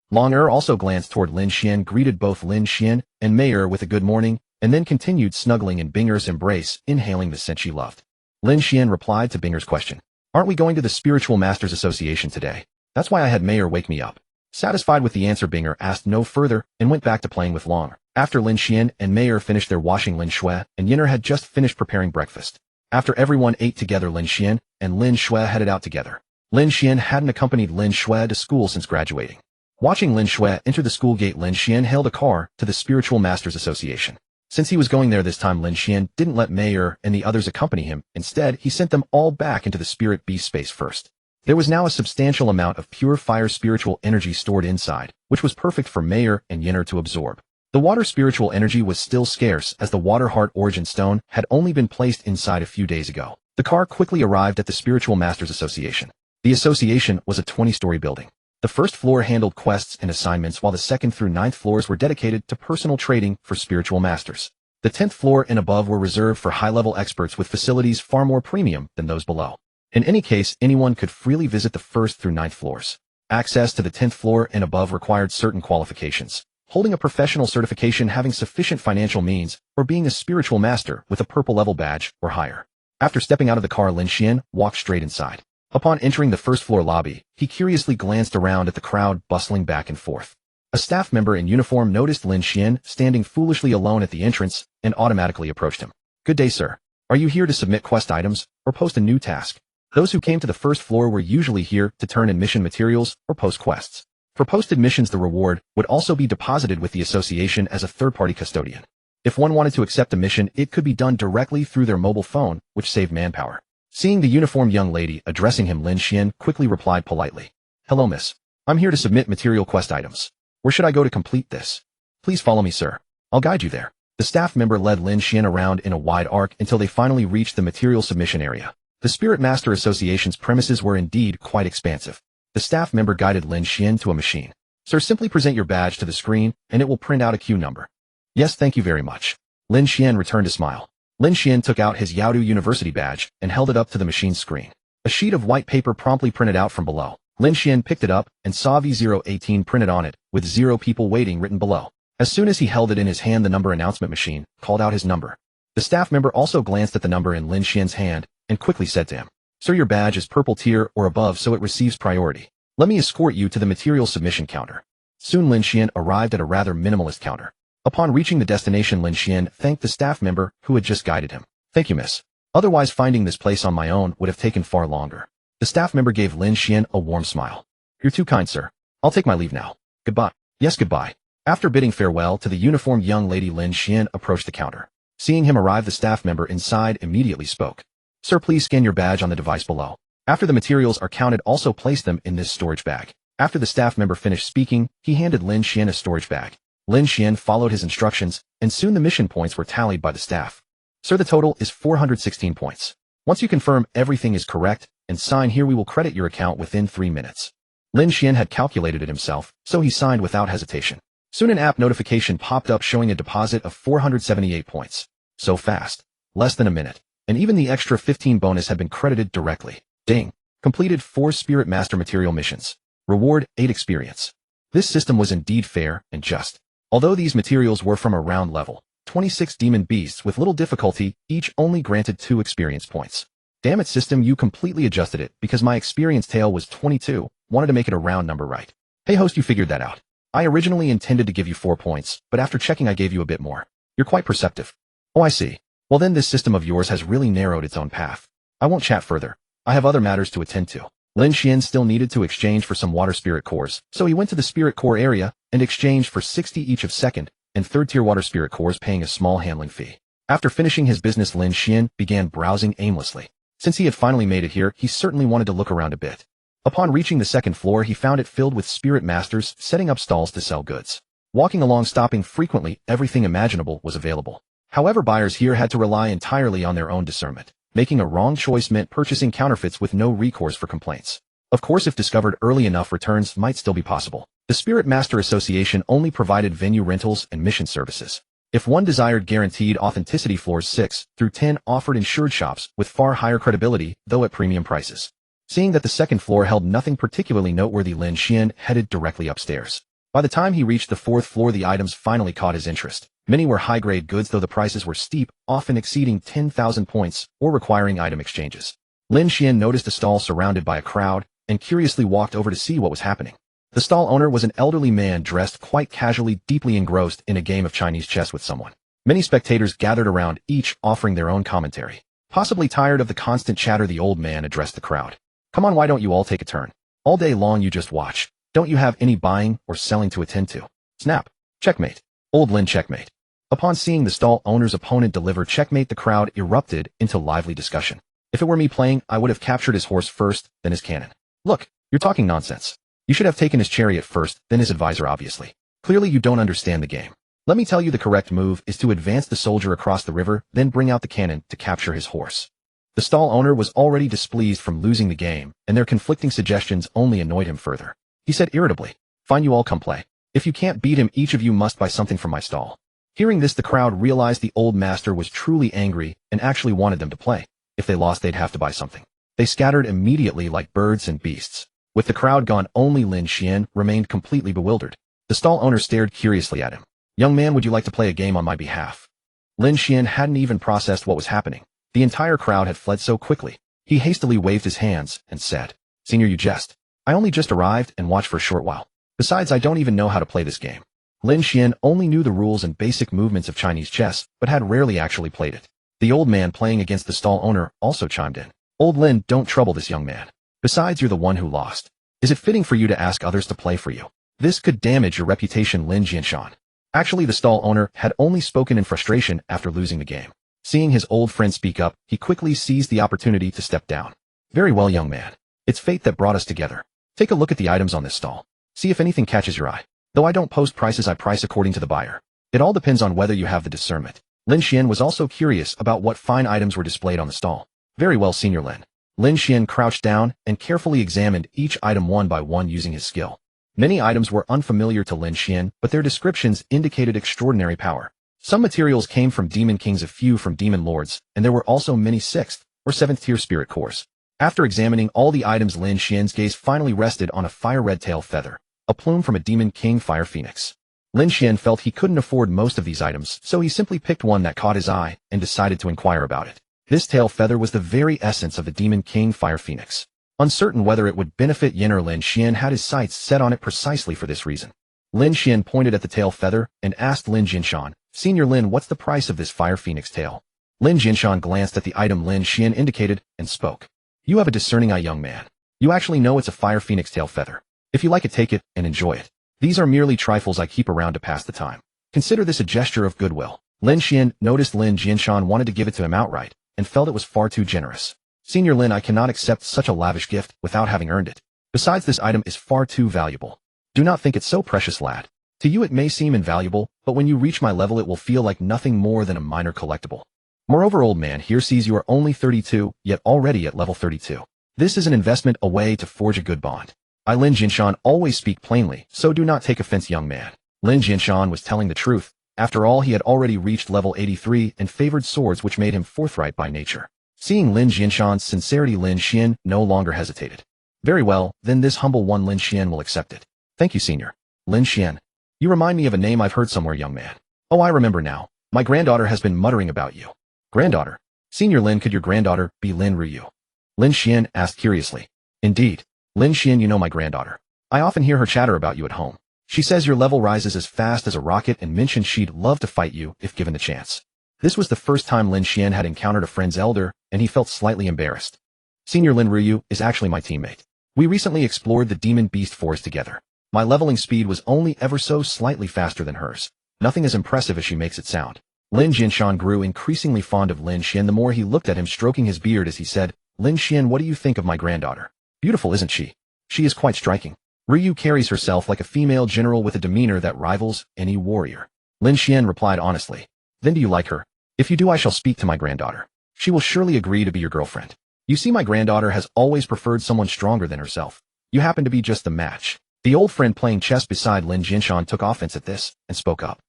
Longer also glanced toward Lin Xuan, greeted both Lin Xuan and Mayer with a good morning, and then continued snuggling in Binger's embrace, inhaling the scent she loved. Lin Xuan replied to Binger's question, "Aren't we going to the Spiritual Masters Association today? That's why I had Mayer wake me up." Satisfied with the answer, Binger asked no further and went back to playing with Longer. After Lin Xuan and Mayer finished their washing, Lin Xuan and Yinner had just finished preparing breakfast. After everyone ate together, Lin Xuan and Lin Xuan headed out together. Lin Xuan hadn't accompanied Lin Xuan to school since graduating. Watching Lin Xuan enter the school gate, Lin Xuan hailed a car to the Spiritual Masters Association. Since he was going there this time, Lin Xuan didn't let Mayer and the others accompany him. Instead, he sent them all back into the spirit beast space first. There was now a substantial amount of pure fire spiritual energy stored inside, which was perfect for Mayer and Yinner to absorb. The water spiritual energy was still scarce, as the Water Heart Origin Stone had only been placed inside a few days ago. The car quickly arrived at the Spiritual Masters Association. The association was a 20-story building. The first floor handled quests and assignments, while the 2nd through 9th floors were dedicated to personal trading for spiritual masters. The 10th floor and above were reserved for high-level experts with facilities far more premium than those below. In any case, anyone could freely visit the 1st through 9th floors. Access to the 10th floor and above required certain qualifications: holding a professional certification, having sufficient financial means, or being a spiritual master with a purple level badge or higher. After stepping out of the car, Lin Xuan walked straight inside. Upon entering the 1st floor lobby, he curiously glanced around at the crowd bustling back and forth. A staff member in uniform noticed Lin Xuan standing foolishly alone at the entrance and automatically approached him. "Good day, sir. Are you here to submit quest items or post a new task?" Those who came to the 1st floor were usually here to turn in mission materials or post quests. For posted missions, the reward would also be deposited with the association as a third-party custodian. If one wanted to accept a mission, it could be done directly through their mobile phone, which saved manpower. Seeing the uniformed young lady addressing him, Lin Xuan quickly replied politely, "Hello, miss. I'm here to submit material quest items. Where should I go to complete this?" "Please follow me, sir. I'll guide you there." The staff member led Lin Xuan around in a wide arc until they finally reached the material submission area. The Spirit Master Association's premises were indeed quite expansive. The staff member guided Lin Xuan to a machine. "Sir, simply present your badge to the screen, and it will print out a queue number." "Yes, thank you very much." Lin Xuan returned a smile. Lin Xuan took out his Yaodu University badge and held it up to the machine's screen. A sheet of white paper promptly printed out from below. Lin Xuan picked it up and saw V018 printed on it, with 0 people waiting written below. As soon as he held it in his hand, the number announcement machine called out his number. The staff member also glanced at the number in Lin Xuan's hand and quickly said to him, "Sir, your badge is purple tier or above, so it receives priority. Let me escort you to the material submission counter." Soon Lin Xuan arrived at a rather minimalist counter. Upon reaching the destination, Lin Xuan thanked the staff member who had just guided him. "Thank you, miss. Otherwise, finding this place on my own would have taken far longer." The staff member gave Lin Xuan a warm smile. "You're too kind, sir. I'll take my leave now. Goodbye." "Yes, goodbye." After bidding farewell to the uniformed young lady, Lin Xuan approached the counter. Seeing him arrive, the staff member inside immediately spoke. "Sir, please scan your badge on the device below." After the materials are counted, also place them in this storage bag. After the staff member finished speaking, he handed Lin Xuan a storage bag. Lin Xuan followed his instructions, and soon the mission points were tallied by the staff. Sir, the total is 416 points. Once you confirm everything is correct and sign here, we will credit your account within 3 minutes. Lin Xuan had calculated it himself, so he signed without hesitation. Soon an app notification popped up showing a deposit of 478 points. So fast. Less than a minute. And even the extra 15 bonus had been credited directly. Ding. Completed 4 Spirit Master material missions. Reward 8 experience. This system was indeed fair and just. Although these materials were from around level 26 demon beasts with little difficulty, each only granted 2 experience points. Damn it, system, you completely adjusted it because my experience tail was 22, wanted to make it a round number, right? Hey host, you figured that out. I originally intended to give you 4 points, but after checking I gave you a bit more. You're quite perceptive. Oh, I see. Well then, this system of yours has really narrowed its own path. I won't chat further. I have other matters to attend to. Lin Xuan still needed to exchange for some water spirit cores, so he went to the spirit core area and exchanged for 60 each of second and third tier water spirit cores, paying a small handling fee. After finishing his business, Lin Xuan began browsing aimlessly. Since he had finally made it here, he certainly wanted to look around a bit. Upon reaching the second floor, he found it filled with spirit masters setting up stalls to sell goods. Walking along, stopping frequently, everything imaginable was available. However, buyers here had to rely entirely on their own discernment. Making a wrong choice meant purchasing counterfeits with no recourse for complaints. Of course, if discovered early enough, returns might still be possible. The Spirit Master Association only provided venue rentals and mission services. If one desired guaranteed authenticity, floors 6 through 10 offered insured shops with far higher credibility, though at premium prices. Seeing that the second floor held nothing particularly noteworthy, Lin Xuan headed directly upstairs. By the time he reached the 4th floor, the items finally caught his interest. Many were high-grade goods, though the prices were steep, often exceeding 10,000 points or requiring item exchanges. Lin Xuan noticed a stall surrounded by a crowd and curiously walked over to see what was happening. The stall owner was an elderly man dressed quite casually, deeply engrossed in a game of Chinese chess with someone. Many spectators gathered around, each offering their own commentary. Possibly tired of the constant chatter, the old man addressed the crowd. Come on, why don't you all take a turn? All day long you just watch. Don't you have any buying or selling to attend to? Snap. Checkmate. Old Lin checkmate. Upon seeing the stall owner's opponent deliver checkmate, the crowd erupted into lively discussion. If it were me playing, I would have captured his horse first, then his cannon. Look, you're talking nonsense. You should have taken his chariot first, then his advisor, obviously. Clearly you don't understand the game. Let me tell you, the correct move is to advance the soldier across the river, then bring out the cannon to capture his horse. The stall owner was already displeased from losing the game, and their conflicting suggestions only annoyed him further. He said irritably, "Fine, you all come play. If you can't beat him, each of you must buy something from my stall." Hearing this, the crowd realized the old master was truly angry and actually wanted them to play. If they lost, they'd have to buy something. They scattered immediately like birds and beasts. With the crowd gone, only Lin Xuan remained completely bewildered. The stall owner stared curiously at him. "Young man, would you like to play a game on my behalf?" Lin Xuan hadn't even processed what was happening. The entire crowd had fled so quickly. He hastily waved his hands and said, "Senior, you jest. I only just arrived and watched for a short while. Besides, I don't even know how to play this game." Lin Xuan only knew the rules and basic movements of Chinese chess, but had rarely actually played it. The old man playing against the stall owner also chimed in. "Old Lin, don't trouble this young man. Besides, you're the one who lost. Is it fitting for you to ask others to play for you? This could damage your reputation, Lin Xuan." Actually, the stall owner had only spoken in frustration after losing the game. Seeing his old friend speak up, he quickly seized the opportunity to step down. "Very well, young man. It's fate that brought us together. Take a look at the items on this stall. See if anything catches your eye. Though I don't post prices, I price according to the buyer. It all depends on whether you have the discernment." Lin Xuan was also curious about what fine items were displayed on the stall. "Very well, Senior Lin." Lin Xuan crouched down and carefully examined each item one by one using his skill. Many items were unfamiliar to Lin Xuan, but their descriptions indicated extraordinary power. Some materials came from demon kings, a few from demon lords, and there were also many 6th or 7th tier spirit cores. After examining all the items, Lin Xuan's gaze finally rested on a fire red tail feather, a plume from a demon king fire phoenix. Lin Xuan felt he couldn't afford most of these items, so he simply picked one that caught his eye and decided to inquire about it. This tail feather was the very essence of the demon king fire phoenix. Uncertain whether it would benefit Yin or Lin Xuan had his sights set on it precisely for this reason. Lin Xuan pointed at the tail feather and asked Lin Xuan, "Senior Lin, what's the price of this fire phoenix tail?" Lin Xuan glanced at the item Lin Xuan indicated and spoke. "You have a discerning eye, young man. You actually know it's a fire phoenix tail feather. If you like it, take it and enjoy it. These are merely trifles I keep around to pass the time. Consider this a gesture of goodwill." Lin Xuan noticed Lin Xuan wanted to give it to him outright and felt it was far too generous. Senior Lin, I cannot accept such a lavish gift without having earned it. Besides, this item is far too valuable. Do not think it so precious, lad. To you it may seem invaluable, but when you reach my level it will feel like nothing more than a minor collectible. Moreover, old man here sees you are only 32, yet already at level 32. This is an investment, a way to forge a good bond. I, Lin Xuan, always speak plainly, so do not take offense, young man. Lin Xuan was telling the truth. After all, he had already reached level 83 and favored swords, which made him forthright by nature. Seeing Lin Xuan's sincerity, Lin Xuan no longer hesitated. Very well, then this humble one Lin Xuan will accept it. Thank you, senior. Lin Xuan. You remind me of a name I've heard somewhere, young man. Oh, I remember now. My granddaughter has been muttering about you. Granddaughter? Senior Lin, could your granddaughter be Lin Ruyu? Lin Xuan asked curiously. Indeed. Lin Xuan, you know my granddaughter. I often hear her chatter about you at home. She says your level rises as fast as a rocket and mentioned she'd love to fight you if given the chance. This was the first time Lin Xuan had encountered a friend's elder, and he felt slightly embarrassed. Senior Lin Ruyu is actually my teammate. We recently explored the demon beast forest together. My leveling speed was only ever so slightly faster than hers. Nothing as impressive as she makes it sound. Lin Xuan grew increasingly fond of Lin Xuan the more he looked at him, stroking his beard as he said, Lin Xuan, what do you think of my granddaughter? Beautiful, isn't she? She is quite striking. Ruyu carries herself like a female general with a demeanor that rivals any warrior. Lin Xuan replied honestly. Then do you like her? If you do, I shall speak to my granddaughter. She will surely agree to be your girlfriend. You see, my granddaughter has always preferred someone stronger than herself. You happen to be just the match. The old friend playing chess beside Lin Xuan took offense at this and spoke up.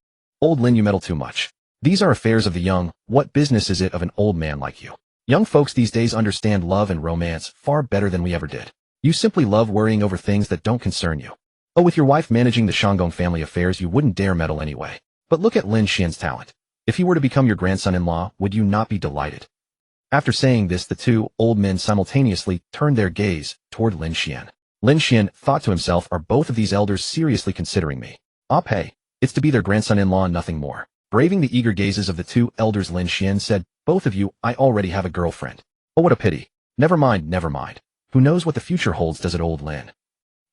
Old Lin, you meddle too much. These are affairs of the young. What business is it of an old man like you? Young folks these days understand love and romance far better than we ever did. You simply love worrying over things that don't concern you. Oh, with your wife managing the Shanggong family affairs, you wouldn't dare meddle anyway. But look at Lin Xuan's talent. If he were to become your grandson-in-law, would you not be delighted? After saying this, the two old men simultaneously turned their gaze toward Lin Xuan. Lin Xuan thought to himself, are both of these elders seriously considering me? Hey, it's to be their grandson-in-law and nothing more. Braving the eager gazes of the two elders, Lin Xuan said, both of you, I already have a girlfriend. Oh, what a pity. Never mind, never mind. Who knows what the future holds, does it, old Lin?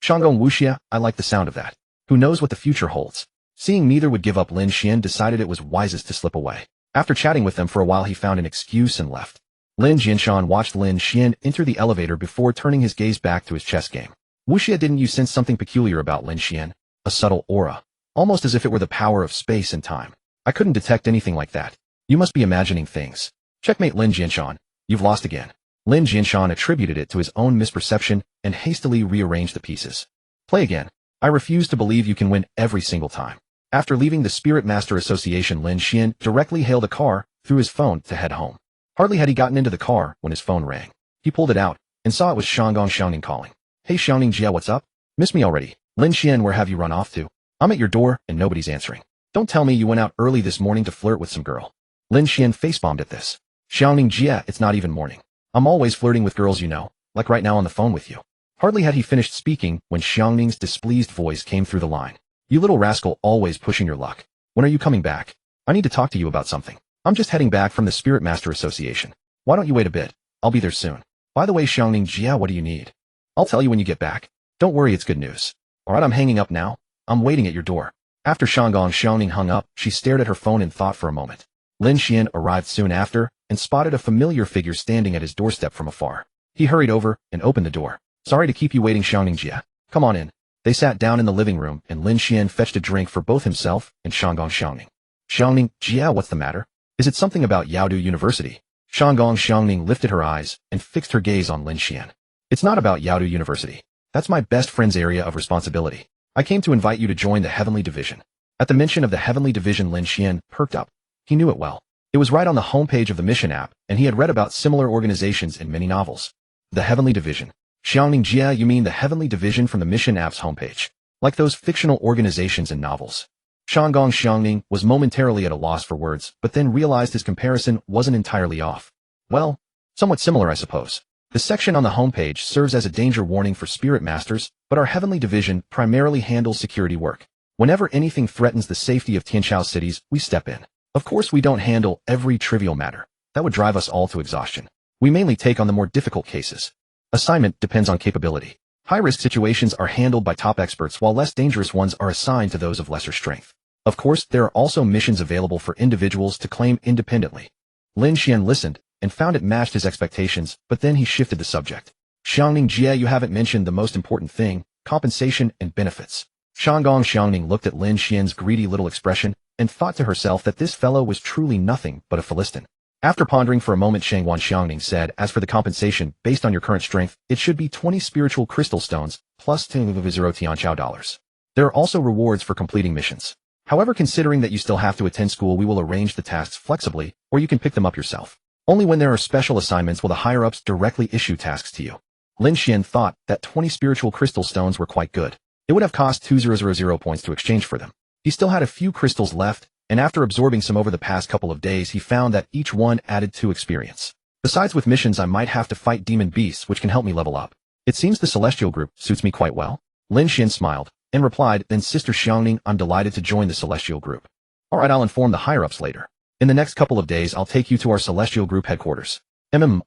Shanggong wuxia, I like the sound of that. Who knows what the future holds? Seeing neither would give up, Lin Xuan decided it was wisest to slip away. After chatting with them for a while, he found an excuse and left. Lin Xuan watched Lin Xuan enter the elevator before turning his gaze back to his chess game. Wuxia, didn't you sense something peculiar about Lin Xuan? A subtle aura. Almost as if it were the power of space and time. I couldn't detect anything like that. You must be imagining things. Checkmate, Lin Xuan. You've lost again. Lin Xuan attributed it to his own misperception and hastily rearranged the pieces. Play again. I refuse to believe you can win every single time. After leaving the Spirit Master Association, Lin Xuan directly hailed a car through his phone to head home. Hardly had he gotten into the car when his phone rang. He pulled it out and saw it was Shanggong Xiaoning calling. Hey Xiaoning Jia, what's up? Miss me already? Lin Xuan, where have you run off to? I'm at your door and nobody's answering. Don't tell me you went out early this morning to flirt with some girl. Lin Xuan facebombed at this. Xiaoning Jia, it's not even morning. I'm always flirting with girls, you know, like right now on the phone with you. Hardly had he finished speaking when Xiaoning's displeased voice came through the line. You little rascal, always pushing your luck. When are you coming back? I need to talk to you about something. I'm just heading back from the Spirit Master Association. Why don't you wait a bit? I'll be there soon. By the way, Xiaoning Jia, what do you need? I'll tell you when you get back. Don't worry, it's good news. Alright, I'm hanging up now. I'm waiting at your door. After Shanggong Xiaoning hung up, she stared at her phone in thought for a moment. Lin Xuan arrived soon after and spotted a familiar figure standing at his doorstep from afar. He hurried over and opened the door. Sorry to keep you waiting, Xiaoning Jia. Come on in. They sat down in the living room and Lin Xuan fetched a drink for both himself and Shanggong Xiaoning. Xiaoning Jia, what's the matter? Is it something about Yaodu University? Shanggong Xiaoning lifted her eyes and fixed her gaze on Lin Xuan. It's not about Yaodu University. That's my best friend's area of responsibility. I came to invite you to join the Heavenly Division. At the mention of the Heavenly Division, Lin Xuan perked up. He knew it well. It was right on the homepage of the Mission app, and he had read about similar organizations in many novels. The Heavenly Division. Xiaoning Jia, you mean the Heavenly Division from the Mission app's homepage? Like those fictional organizations in novels. Shanggong Xiaoning was momentarily at a loss for words, but then realized his comparison wasn't entirely off. Well, somewhat similar, I suppose. The section on the homepage serves as a danger warning for Spirit Masters, but our Heavenly Division primarily handles security work. Whenever anything threatens the safety of Tianchao cities, we step in. Of course, we don't handle every trivial matter. That would drive us all to exhaustion. We mainly take on the more difficult cases. Assignment depends on capability. High-risk situations are handled by top experts, while less dangerous ones are assigned to those of lesser strength. Of course, there are also missions available for individuals to claim independently. Lin Xuan listened, and found it matched his expectations, but then he shifted the subject. Xiangning Jie, you haven't mentioned the most important thing, compensation and benefits. Shanggong Xiangning looked at Lin Xian's greedy little expression and thought to herself that this fellow was truly nothing but a Philistine. After pondering for a moment, Shangwan Xiangning said, as for the compensation, based on your current strength, it should be 20 spiritual crystal stones, plus 0 Tianqiao dollars. There are also rewards for completing missions. However, considering that you still have to attend school, we will arrange the tasks flexibly, or you can pick them up yourself. Only when there are special assignments will the higher-ups directly issue tasks to you. Lin Xian thought that 20 spiritual crystal stones were quite good. It would have cost 2,000 points to exchange for them. He still had a few crystals left, and after absorbing some over the past couple of days, he found that each one added 2 experience. Besides, with missions I might have to fight demon beasts, which can help me level up. It seems the celestial group suits me quite well. Lin Xian smiled and replied, then Sister Xiangning, I'm delighted to join the celestial group. Alright, I'll inform the higher-ups later. In the next couple of days I'll take you to our celestial group headquarters.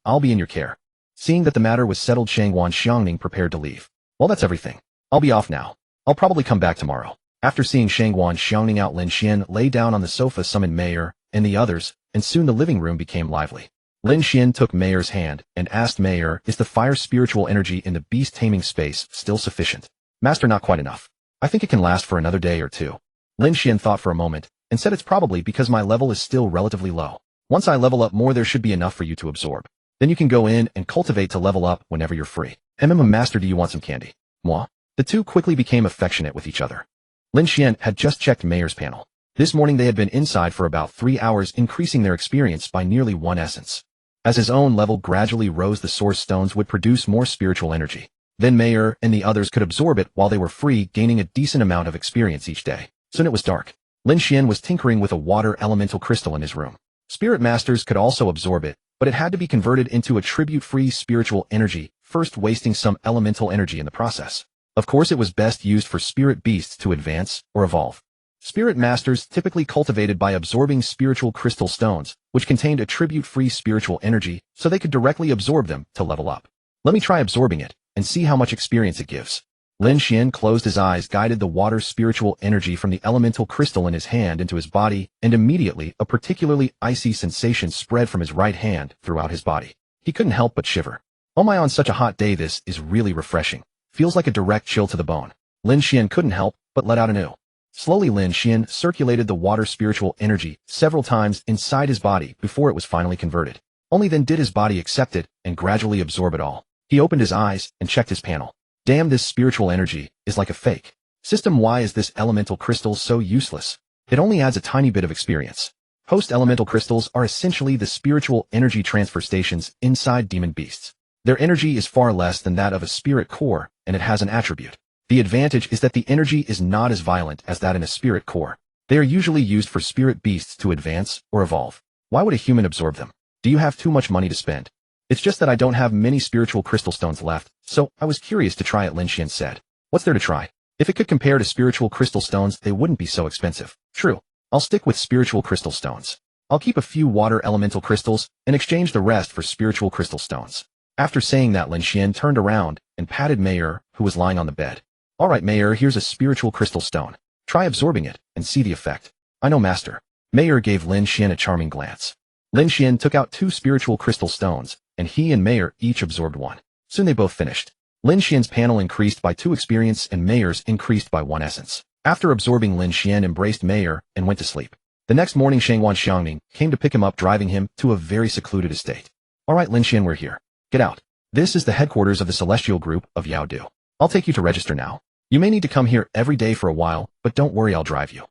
I'll be in your care. Seeing that the matter was settled, Shangwan Xiangning prepared to leave. Well, that's everything. I'll be off now. I'll probably come back tomorrow. After seeing Shangwan Xiangning out, Lin Xian lay down on the sofa, summoned Mayor and the others, and soon the living room became lively. Lin Xian took Mayor's hand and asked Mayor, is the fire spiritual energy in the beast-taming space still sufficient? Master, not quite enough. I think it can last for another day or two. Lin Xian thought for a moment and said, it's probably because my level is still relatively low. Once I level up more, there should be enough for you to absorb. Then you can go in and cultivate to level up whenever you're free. Master, do you want some candy? Moi? The two quickly became affectionate with each other. Lin Xian had just checked Mayor's panel. This morning they had been inside for about 3 hours, increasing their experience by nearly 1 essence. As his own level gradually rose, the source stones would produce more spiritual energy. Then Mayor and the others could absorb it while they were free, gaining a decent amount of experience each day. Soon it was dark. Lin Xian was tinkering with a water elemental crystal in his room. Spirit masters could also absorb it, but it had to be converted into a tribute-free spiritual energy, first wasting some elemental energy in the process. Of course, it was best used for spirit beasts to advance or evolve. Spirit masters typically cultivated by absorbing spiritual crystal stones, which contained attribute-free spiritual energy, so they could directly absorb them to level up. Let me try absorbing it and see how much experience it gives. Lin Xian closed his eyes, guided the water spiritual energy from the elemental crystal in his hand into his body, and immediately a particularly icy sensation spread from his right hand throughout his body. He couldn't help but shiver. Oh my, on such a hot day, this is really refreshing. Feels like a direct chill to the bone. Lin Xian couldn't help but let out an ew. Slowly Lin Xian circulated the water spiritual energy several times inside his body before it was finally converted. Only then did his body accept it and gradually absorb it all. He opened his eyes and checked his panel. Damn, this spiritual energy is like a fake system. Why is this elemental crystal so useless? It only adds a tiny bit of experience. Post-elemental crystals are essentially the spiritual energy transfer stations inside demon beasts. Their energy is far less than that of a spirit core, and it has an attribute. The advantage is that the energy is not as violent as that in a spirit core. They are usually used for spirit beasts to advance or evolve. Why would a human absorb them? Do you have too much money to spend? It's just that I don't have many spiritual crystal stones left, so I was curious to try it, Lin Xian said. What's there to try? If it could compare to spiritual crystal stones, they wouldn't be so expensive. True. I'll stick with spiritual crystal stones. I'll keep a few water elemental crystals and exchange the rest for spiritual crystal stones. After saying that, Lin Xian turned around and patted Mayor, who was lying on the bed. Alright Mayor, here's a spiritual crystal stone. Try absorbing it and see the effect. I know, Master. Mayor gave Lin Xian a charming glance. Lin Xian took out 2 spiritual crystal stones, and he and Mayor each absorbed 1. Soon they both finished. Lin Xian's panel increased by 2 experience and Mayor's increased by 1 essence. After absorbing, Lin Xian embraced Mayor and went to sleep. The next morning, Shangwan Xiangning came to pick him up, driving him to a very secluded estate. Alright Lin Xian, we're here. Get out. This is the headquarters of the celestial group of Yaodu. I'll take you to register now. You may need to come here every day for a while, but don't worry, I'll drive you.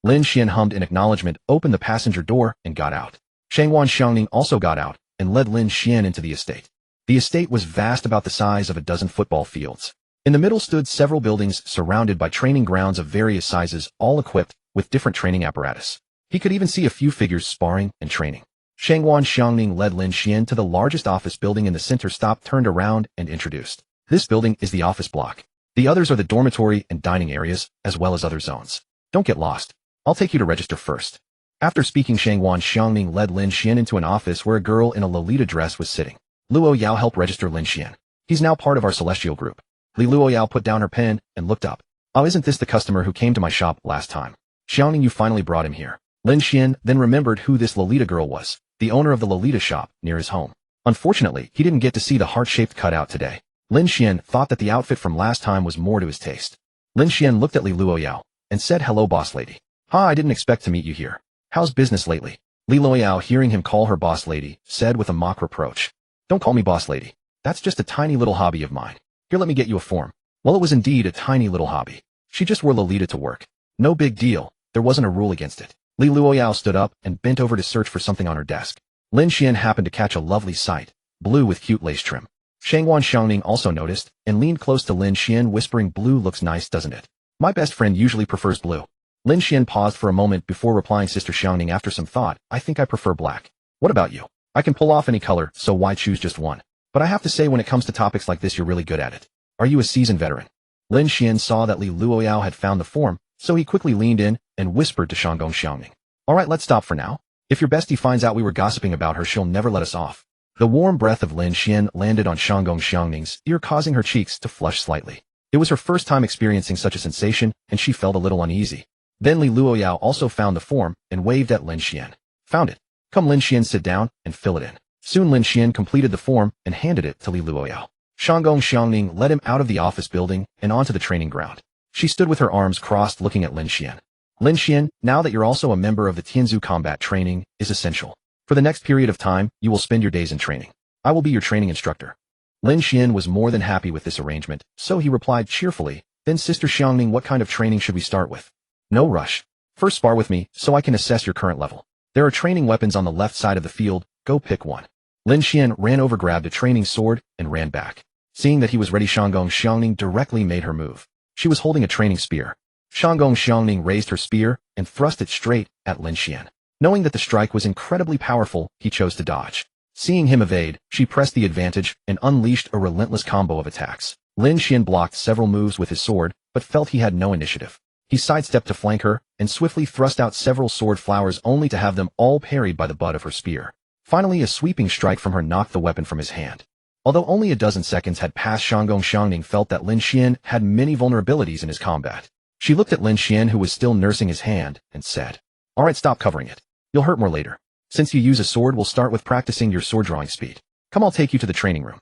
Lin Xian hummed in acknowledgement, opened the passenger door, and got out. Shangwan Xiangning also got out and led Lin Xian into the estate. The estate was vast, about the size of a dozen football fields. In the middle stood several buildings surrounded by training grounds of various sizes, all equipped with different training apparatus. He could even see a few figures sparring and training. Shangwan Xiangning led Lin Xian to the largest office building in the center, stopped, turned around, and introduced. This building is the office block. The others are the dormitory and dining areas, as well as other zones. Don't get lost. I'll take you to register first. After speaking, Shangwan Xiangning led Lin Xian into an office where a girl in a Lolita dress was sitting. Luo Yao helped register Lin Xian. He's now part of our celestial group. Luo Yao put down her pen and looked up. Oh, isn't this the customer who came to my shop last time? Xiangning, you finally brought him here. Lin Xian then remembered who this Lolita girl was. the owner of the Lolita shop near his home. Unfortunately, he didn't get to see the heart-shaped cutout today. Lin Xuan thought that the outfit from last time was more to his taste. Lin Xuan looked at Li Luoyao and said, "Hello, boss lady. I didn't expect to meet you here. How's business lately?" Li Luoyao, hearing him call her boss lady, said with a mock reproach, "Don't call me boss lady. That's just a tiny little hobby of mine. Here, let me get you a form." Well, it was indeed a tiny little hobby. She just wore Lolita to work. No big deal. There wasn't a rule against it. Li Luoyao stood up and bent over to search for something on her desk. Lin Xuan happened to catch a lovely sight, blue with cute lace trim. Shangwan Xiangning also noticed and leaned close to Lin Xuan, whispering, "Blue looks nice, doesn't it? My best friend usually prefers blue." Lin Xuan paused for a moment before replying, "Sister Xiangning, after some thought, I think I prefer black. What about you? I can pull off any color, so why choose just one? But I have to say, when it comes to topics like this, you're really good at it. Are you a seasoned veteran?" Lin Xuan saw that Li Luoyao had found the form, so he quickly leaned in and whispered to Shangong Xiangning, "All right, let's stop for now. If your bestie finds out we were gossiping about her, she'll never let us off." The warm breath of Lin Xuan landed on Shangong Xiangning's ear, causing her cheeks to flush slightly. It was her first time experiencing such a sensation, and she felt a little uneasy. Then Li Luoyao also found the form and waved at Lin Xuan. "Found it. Come, Lin Xuan, sit down and fill it in." Soon Lin Xuan completed the form and handed it to Li Luoyao. Shangong Xiangning led him out of the office building and onto the training ground. She stood with her arms crossed looking at Lin Xuan. "Lin Xuan, now that you're also a member of the Tianzu combat training is essential. For the next period of time, you will spend your days in training. I will be your training instructor." Lin Xuan was more than happy with this arrangement, so he replied cheerfully, "Then Sister Xiangning, what kind of training should we start with?" "No rush. First spar with me, so I can assess your current level. There are training weapons on the left side of the field, go pick one." Lin Xuan ran over, grabbed a training sword, and ran back. Seeing that he was ready, Shangong Xiangning directly made her move. She was holding a training spear. Shangong Xiangning raised her spear and thrust it straight at Lin Xuan. Knowing that the strike was incredibly powerful, he chose to dodge. Seeing him evade, she pressed the advantage and unleashed a relentless combo of attacks. Lin Xuan blocked several moves with his sword, but felt he had no initiative. He sidestepped to flank her and swiftly thrust out several sword flowers, only to have them all parried by the butt of her spear. Finally, a sweeping strike from her knocked the weapon from his hand. Although only a dozen seconds had passed, Shangong Xiangning felt that Lin Xuan had many vulnerabilities in his combat. She looked at Lin Xuan, who was still nursing his hand, and said, "All right, stop covering it. You'll hurt more later. Since you use a sword, we'll start with practicing your sword drawing speed. Come, I'll take you to the training room."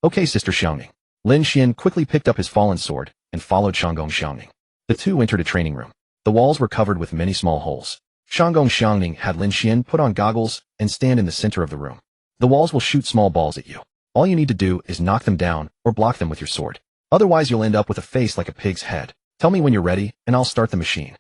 Okay, Sister Xiangning." Lin Xuan quickly picked up his fallen sword and followed Shangong Xiangning. The two entered a training room. The walls were covered with many small holes. Shangong Xiangning had Lin Xuan put on goggles and stand in the center of the room. "The walls will shoot small balls at you. All you need to do is knock them down or block them with your sword. Otherwise, you'll end up with a face like a pig's head. Tell me when you're ready, and I'll start the machine."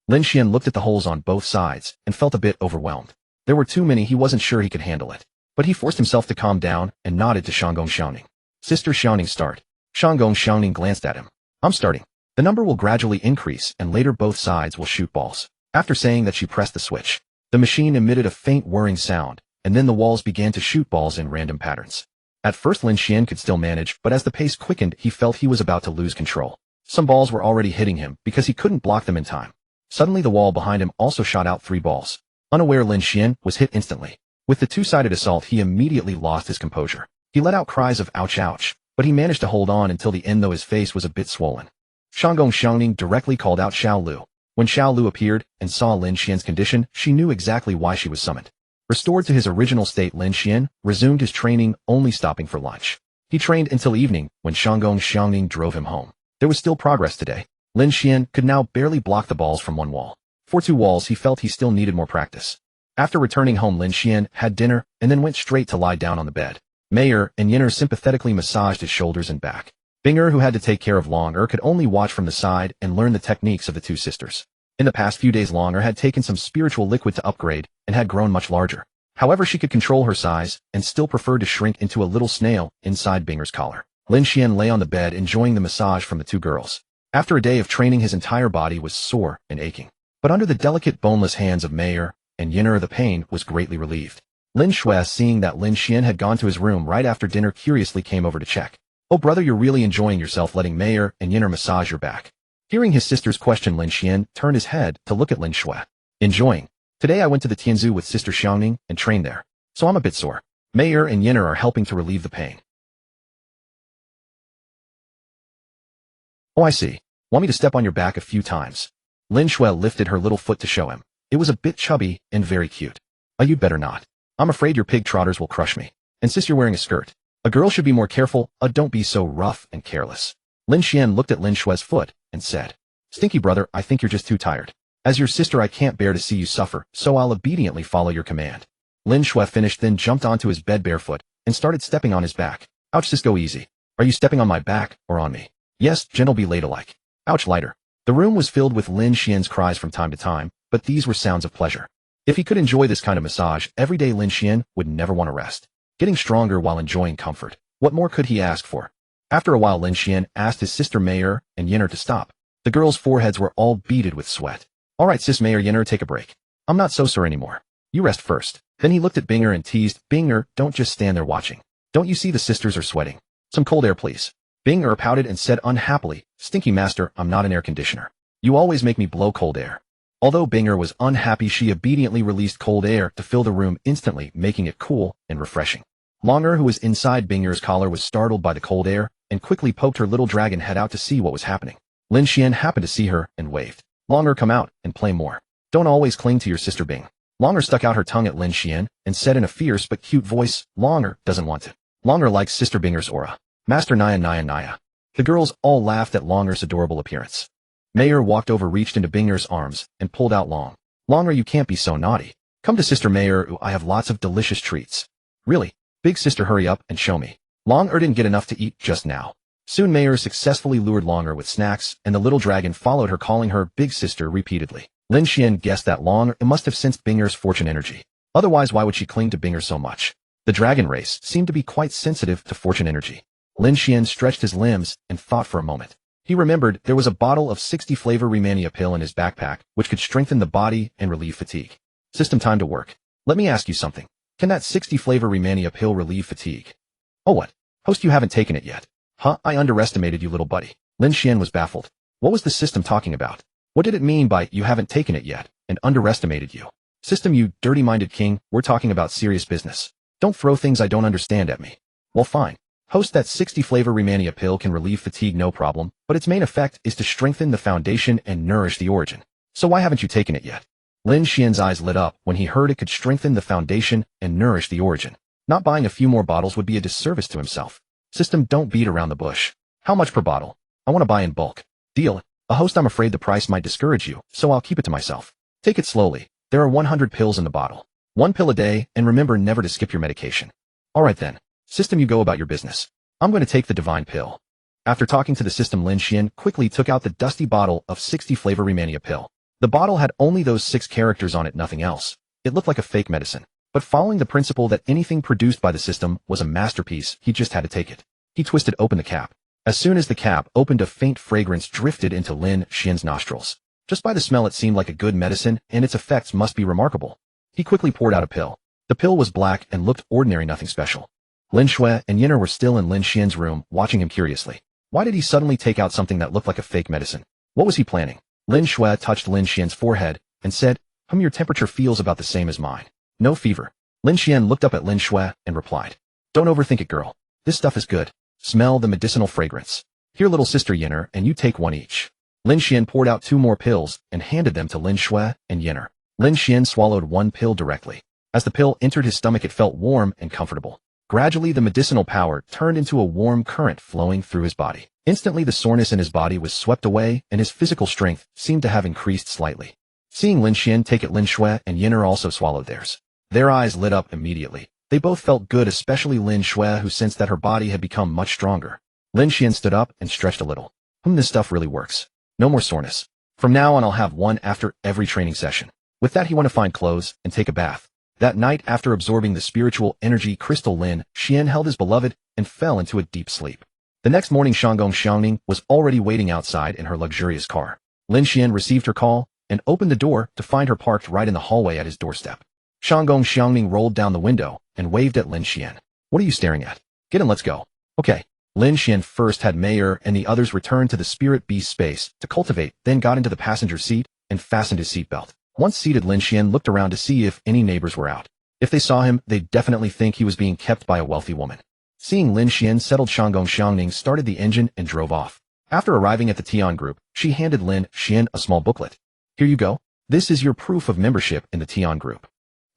Lin Xuan looked at the holes on both sides and felt a bit overwhelmed. There were too many, he wasn't sure he could handle it. But he forced himself to calm down and nodded to Shangong Xiangning. "Sister Xiangning, start." Shangong Xiangning glanced at him. "I'm starting. The number will gradually increase, and later both sides will shoot balls." After saying that, she pressed the switch. The machine emitted a faint whirring sound, and then the walls began to shoot balls in random patterns. At first, Lin Xuan could still manage, but as the pace quickened, he felt he was about to lose control. Some balls were already hitting him because he couldn't block them in time. Suddenly, the wall behind him also shot out 3 balls. Unaware, Lin Xuan was hit instantly. With the two-sided assault, he immediately lost his composure. He let out cries of "ouch, ouch," but he managed to hold on until the end, though his face was a bit swollen. Shangong Xiangning directly called out Xiao Lu. When Xiao Lu appeared and saw Lin Xuan's condition, she knew exactly why she was summoned. Restored to his original state, Lin Xuan resumed his training, only stopping for lunch. He trained until evening, when Shangong Xiangning drove him home. There was still progress today. Lin Xuan could now barely block the balls from one wall. For 2 walls, he felt he still needed more practice. After returning home, Lin Xuan had dinner and then went straight to lie down on the bed. Mayer and Yin'er sympathetically massaged his shoulders and back. Binger, who had to take care of Long could only watch from the side and learn the techniques of the 2 sisters. In the past few days, Long had taken some spiritual liquid to upgrade and had grown much larger. However, she could control her size and still preferred to shrink into a little snail inside Binger's collar. Lin Xuan lay on the bed enjoying the massage from the 2 girls. After a day of training, his entire body was sore and aching. But under the delicate boneless hands of Mayer and Yin'er, the pain was greatly relieved. Lin Xuan, seeing that Lin Xuan had gone to his room right after dinner, curiously came over to check. "Oh brother, you're really enjoying yourself letting Mayer and Yin'er massage your back." Hearing his sister's question, Lin Xuan turned his head to look at Lin Xuan. "Enjoying? Today I went to the Tianzu with Sister Xiangning and trained there. So I'm a bit sore. Mayer and Yin'er are helping to relieve the pain." "Oh, I see. Want me to step on your back a few times?" Lin Xuan lifted her little foot to show him. It was a bit chubby and very cute. "You'd better not. I'm afraid your pig trotters will crush me. Insist you're wearing a skirt. A girl should be more careful. Don't be so rough and careless. Lin Xuan looked at Lin Xuan's foot and said, Stinky brother, I think you're just too tired. As your sister, I can't bear to see you suffer, so I'll obediently follow your command. Lin Xuan finished, then jumped onto his bed barefoot and started stepping on his back. Ouch, sis, go easy. Are you stepping on my back or on me? Yes, gentle be laid alike. Ouch, lighter. The room was filled with Lin Xuan's cries from time to time, but these were sounds of pleasure. If he could enjoy this kind of massage every day, Lin Xuan would never want to rest. Getting stronger while enjoying comfort. What more could he ask for? After a while, Lin Xuan asked his sister Mayer and Yinner to stop. The girls' foreheads were all beaded with sweat. All right, sis Mayer, Yinner, take a break. I'm not so sore anymore. You rest first. Then he looked at Binger and teased, Binger, don't just stand there watching. Don't you see the sisters are sweating? Some cold air, please. Binger pouted and said unhappily, Stinky master, I'm not an air conditioner. You always make me blow cold air. Although Binger was unhappy, she obediently released cold air to fill the room instantly, making it cool and refreshing. Longer, who was inside Binger's collar, was startled by the cold air and quickly poked her little dragon head out to see what was happening. Lin Xuan happened to see her and waved. Longer, come out and play more. Don't always cling to your sister Bing. Longer stuck out her tongue at Lin Xuan and said in a fierce but cute voice, Longer doesn't want to. Longer likes sister Binger's aura. Master Naya Naya Naya. The girls all laughed at Longer's adorable appearance. Mayer walked over, reached into Binger's arms, and pulled out Longer, you can't be so naughty. Come to sister Mayer, I have lots of delicious treats. Really? Big sister, hurry up and show me. Longer didn't get enough to eat just now. Soon Mayer successfully lured Longer with snacks, and the little dragon followed her, calling her big sister repeatedly. Lin Xuan guessed that Longer must have sensed Binger's fortune energy. Otherwise, why would she cling to Binger so much? The dragon race seemed to be quite sensitive to fortune energy. Lin Xuan stretched his limbs and thought for a moment. He remembered there was a bottle of 60 flavor Remania pill in his backpack, which could strengthen the body and relieve fatigue. System, time to work. Let me ask you something. Can that 60 flavor Remania pill relieve fatigue? Oh, what? Host, you haven't taken it yet. Huh? I underestimated you, little buddy. Lin Xuan was baffled. What was the system talking about? What did it mean by you haven't taken it yet and underestimated you? System, you dirty-minded king, we're talking about serious business. Don't throw things I don't understand at me. Well, fine. Host, that 60 flavor Remania pill can relieve fatigue, no problem, but its main effect is to strengthen the foundation and nourish the origin. So why haven't you taken it yet? Lin Xuan's eyes lit up when he heard it could strengthen the foundation and nourish the origin. Not buying a few more bottles would be a disservice to himself. System, don't beat around the bush. How much per bottle? I want to buy in bulk. Deal. A host, I'm afraid the price might discourage you, so I'll keep it to myself. Take it slowly. There are 100 pills in the bottle. 1 pill a day, and remember never to skip your medication. Alright then. System, you go about your business. I'm going to take the divine pill. After talking to the system, Lin Xuan quickly took out the dusty bottle of 60 flavor Remania pill. The bottle had only those 6 characters on it, nothing else. It looked like a fake medicine. But following the principle that anything produced by the system was a masterpiece, he just had to take it. He twisted open the cap. As soon as the cap opened, a faint fragrance drifted into Lin Xuan's nostrils. Just by the smell, it seemed like a good medicine, and its effects must be remarkable. He quickly poured out a pill. The pill was black and looked ordinary, nothing special. Lin Xuan and Yinner were still in Lin Xuan's room, watching him curiously. Why did he suddenly take out something that looked like a fake medicine? What was he planning? Lin Xuan touched Lin Xuan's forehead and said, your temperature feels about the same as mine. No fever. Lin Xuan looked up at Lin Xuan and replied, don't overthink it, girl. This stuff is good. Smell the medicinal fragrance. Here, little sister Yinner, and you take 1 each. Lin Xuan poured out 2 more pills and handed them to Lin Xuan and Yinner. Lin Xuan swallowed 1 pill directly. As the pill entered his stomach, it felt warm and comfortable. Gradually, the medicinal power turned into a warm current flowing through his body. Instantly, the soreness in his body was swept away, and his physical strength seemed to have increased slightly. Seeing Lin Xuan take it, Lin Xuan and Yinner also swallowed theirs. Their eyes lit up immediately. They both felt good, especially Lin Xuan, who sensed that her body had become much stronger. Lin Xuan stood up and stretched a little. This stuff really works. No more soreness. From now on, I'll have 1 after every training session. With that, he went to find clothes and take a bath. That night, after absorbing the spiritual energy crystal, Lin Xuan held his beloved and fell into a deep sleep. The next morning, Shanggong Xiangning was already waiting outside in her luxurious car. Lin Xuan received her call and opened the door to find her parked right in the hallway at his doorstep. Shanggong Xiangning rolled down the window and waved at Lin Xuan. What are you staring at? Get in, let's go. Okay. Lin Xuan first had Mayer and the others return to the spirit beast space to cultivate, then got into the passenger seat and fastened his seatbelt. Once seated, Lin Xuan looked around to see if any neighbors were out. If they saw him, they'd definitely think he was being kept by a wealthy woman. Seeing Lin Xuan settled, Shanggong Xiangning started the engine and drove off. After arriving at the Tian group, she handed Lin Xuan a small booklet. Here you go. This is your proof of membership in the Tian group.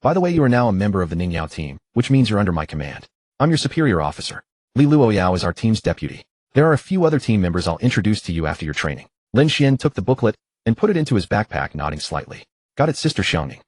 By the way, you are now a member of the Ningyao team, which means you're under my command. I'm your superior officer. Li Luoyao is our team's deputy. There are a few other team members I'll introduce to you after your training. Lin Xuan took the booklet and put it into his backpack, nodding slightly. Got it, Sister Xiangning.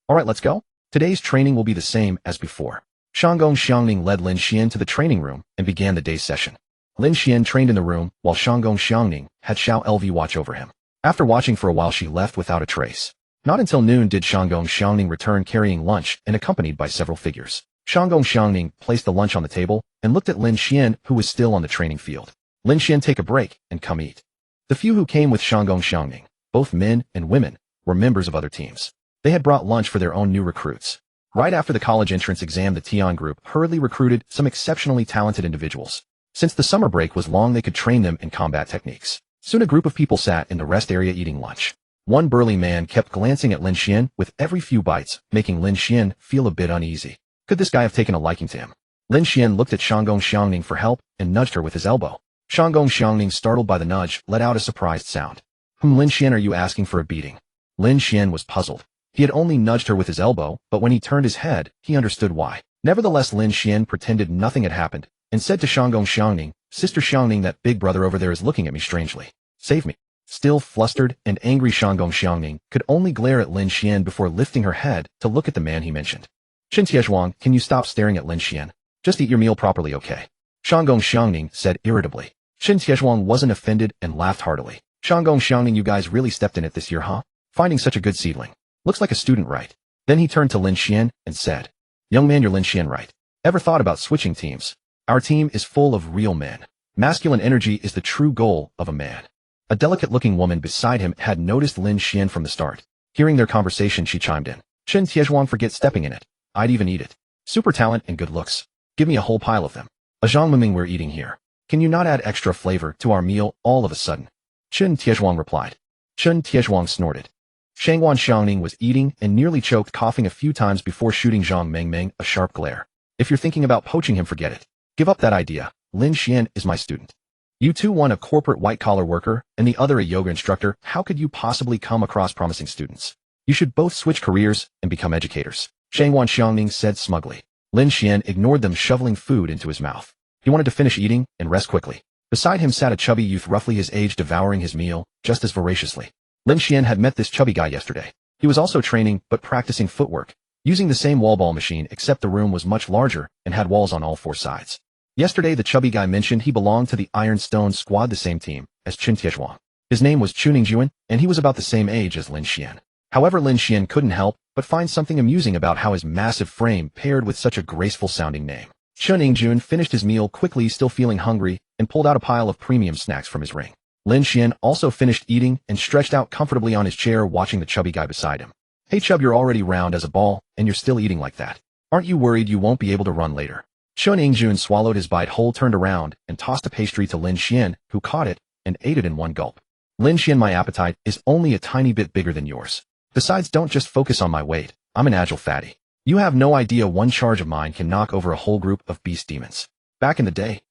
Alright, let's go. Today's training will be the same as before. Shanggong Xiangning led Lin Xuan to the training room and began the day's session. Lin Xuan trained in the room, while Shanggong Xiangning had Xiao LV watch over him. After watching for a while, she left without a trace. Not until noon did Shanggong Xiangning return carrying lunch and accompanied by several figures. Shanggong Xiangning placed the lunch on the table and looked at Lin Xuan, who was still on the training field. Lin Xuan, take a break and come eat. The few who came with Shanggong Xiangning, both men and women, were members of other teams. They had brought lunch for their own new recruits. Right after the college entrance exam, the Tian group hurriedly recruited some exceptionally talented individuals. Since the summer break was long, they could train them in combat techniques. Soon a group of people sat in the rest area eating lunch. One burly man kept glancing at Lin Xuan with every few bites, making Lin Xuan feel a bit uneasy. Could this guy have taken a liking to him? Lin Xuan looked at Shanggong Xiangning for help and nudged her with his elbow. Shanggong Xiangning, startled by the nudge, let out a surprised sound. Lin Xuan, are you asking for a beating? Lin Xuan was puzzled. He had only nudged her with his elbow, but when he turned his head, he understood why. Nevertheless, Lin Xuan pretended nothing had happened and said to Shanggong Xiangning, Sister Xiangning, that big brother over there is looking at me strangely. Save me. Still flustered and angry, Shanggong Xiangning could only glare at Lin Xuan before lifting her head to look at the man he mentioned. Qin Tiezhuang, can you stop staring at Lin Xuan? Just eat your meal properly, okay? Shanggong Xiangning said irritably. Qin Tiezhuang wasn't offended and laughed heartily. Shanggong Xiangning, you guys really stepped in it this year, huh? Finding such a good seedling. Looks like a student, right? Then he turned to Lin Xuan and said, Young man, you're Lin Xuan, right? Ever thought about switching teams? Our team is full of real men. Masculine energy is the true goal of a man. A delicate-looking woman beside him had noticed Lin Xuan from the start. Hearing their conversation, she chimed in. Qin Tiezhuang, forget stepping in it. I'd even eat it. Super talent and good looks. Give me a whole pile of them. A zhangmiming we're eating here. Can you not add extra flavor to our meal all of a sudden? Qin Tiezhuang replied. Qin Tiezhuang snorted. Shangwan Xiangning was eating and nearly choked, coughing a few times before shooting Zhang Mengmeng a sharp glare. If you're thinking about poaching him, forget it. Give up that idea. Lin Xuan is my student. You two, one a corporate white-collar worker and the other a yoga instructor. How could you possibly come across promising students? You should both switch careers and become educators. Shangwan Xiangning said smugly. Lin Xuan ignored them, shoveling food into his mouth. He wanted to finish eating and rest quickly. Beside him sat a chubby youth roughly his age, devouring his meal just as voraciously. Lin Xuan had met this chubby guy yesterday. He was also training but practicing footwork, using the same wall ball machine, except the room was much larger and had walls on all four sides. Yesterday, the chubby guy mentioned he belonged to the Ironstone Squad, the same team as Qin Tiezhuang. His name was Ningjuan, and he was about the same age as Lin Xuan. However, Lin Xuan couldn't help but find something amusing about how his massive frame paired with such a graceful-sounding name. Ningjuan finished his meal quickly, still feeling hungry, and pulled out a pile of premium snacks from his ring. Lin Xuan also finished eating and stretched out comfortably on his chair, watching the chubby guy beside him. Hey Chub, you're already round as a ball, and you're still eating like that. Aren't you worried you won't be able to run later? Ningjuan swallowed his bite whole, turned around, and tossed a pastry to Lin Xuan, who caught it and ate it in one gulp. Lin Xuan, my appetite is only a tiny bit bigger than yours. Besides, don't just focus on my weight. I'm an agile fatty. You have no idea one charge of mine can knock over a whole group of beast demons. Back in the day.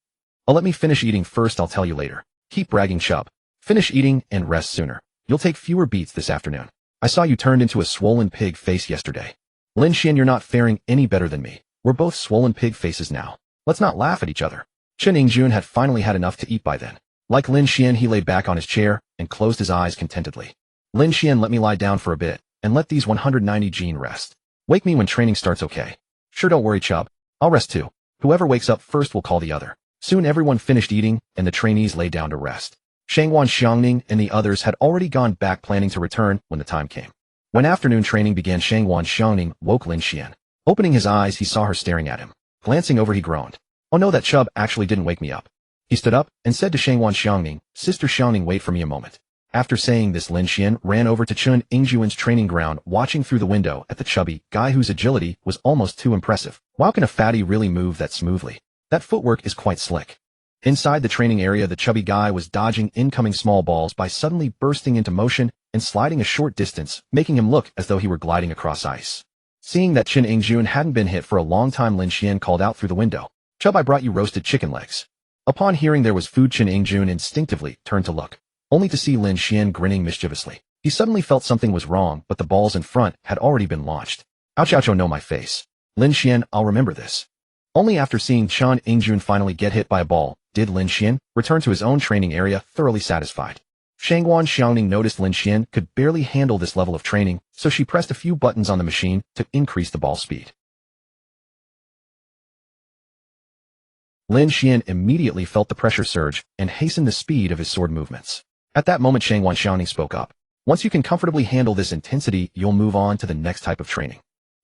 Let me finish eating first, I'll tell you later. Keep bragging, Chub. Finish eating and rest sooner. You'll take fewer beats this afternoon. I saw you turned into a swollen pig face yesterday. Lin Xuan, you're not faring any better than me. We're both swollen pig faces now. Let's not laugh at each other. Ningjuan had finally had enough to eat by then. Like Lin Xuan, he lay back on his chair and closed his eyes contentedly. Lin Xuan, let me lie down for a bit and let these 190 gene rest. Wake me when training starts, okay? Sure, don't worry, Chub. I'll rest too. Whoever wakes up first will call the other. Soon everyone finished eating and the trainees lay down to rest. Shangwan Xiangning and the others had already gone back, planning to return when the time came. When afternoon training began, Shangwan Xiangning woke Lin Xuan. Opening his eyes, he saw her staring at him. Glancing over, he groaned. Oh no, that Chub actually didn't wake me up. He stood up and said to Shangwan Xiangning, Sister Xiangning, wait for me a moment. After saying this, Lin Xuan ran over to Qin Ingjuan's training ground, watching through the window at the chubby guy whose agility was almost too impressive. Wow, can a fatty really move that smoothly? That footwork is quite slick. Inside the training area, the chubby guy was dodging incoming small balls by suddenly bursting into motion and sliding a short distance, making him look as though he were gliding across ice. Seeing that Qin Ingjuan hadn't been hit for a long time, Lin Xuan called out through the window, Chub, I brought you roasted chicken legs. Upon hearing there was food, Qin Ingjuan instinctively turned to look, only to see Lin Xuan grinning mischievously. He suddenly felt something was wrong, but the balls in front had already been launched. Ouch ouch oh no my face. Lin Xuan, I'll remember this. Only after seeing Chan Yingjun finally get hit by a ball, did Lin Xuan return to his own training area thoroughly satisfied. Shangguan Xiangning noticed Lin Xuan could barely handle this level of training, so she pressed a few buttons on the machine to increase the ball speed. Lin Xuan immediately felt the pressure surge and hastened the speed of his sword movements. At that moment Shangguan Xiangning spoke up. Once you can comfortably handle this intensity, you'll move on to the next type of training.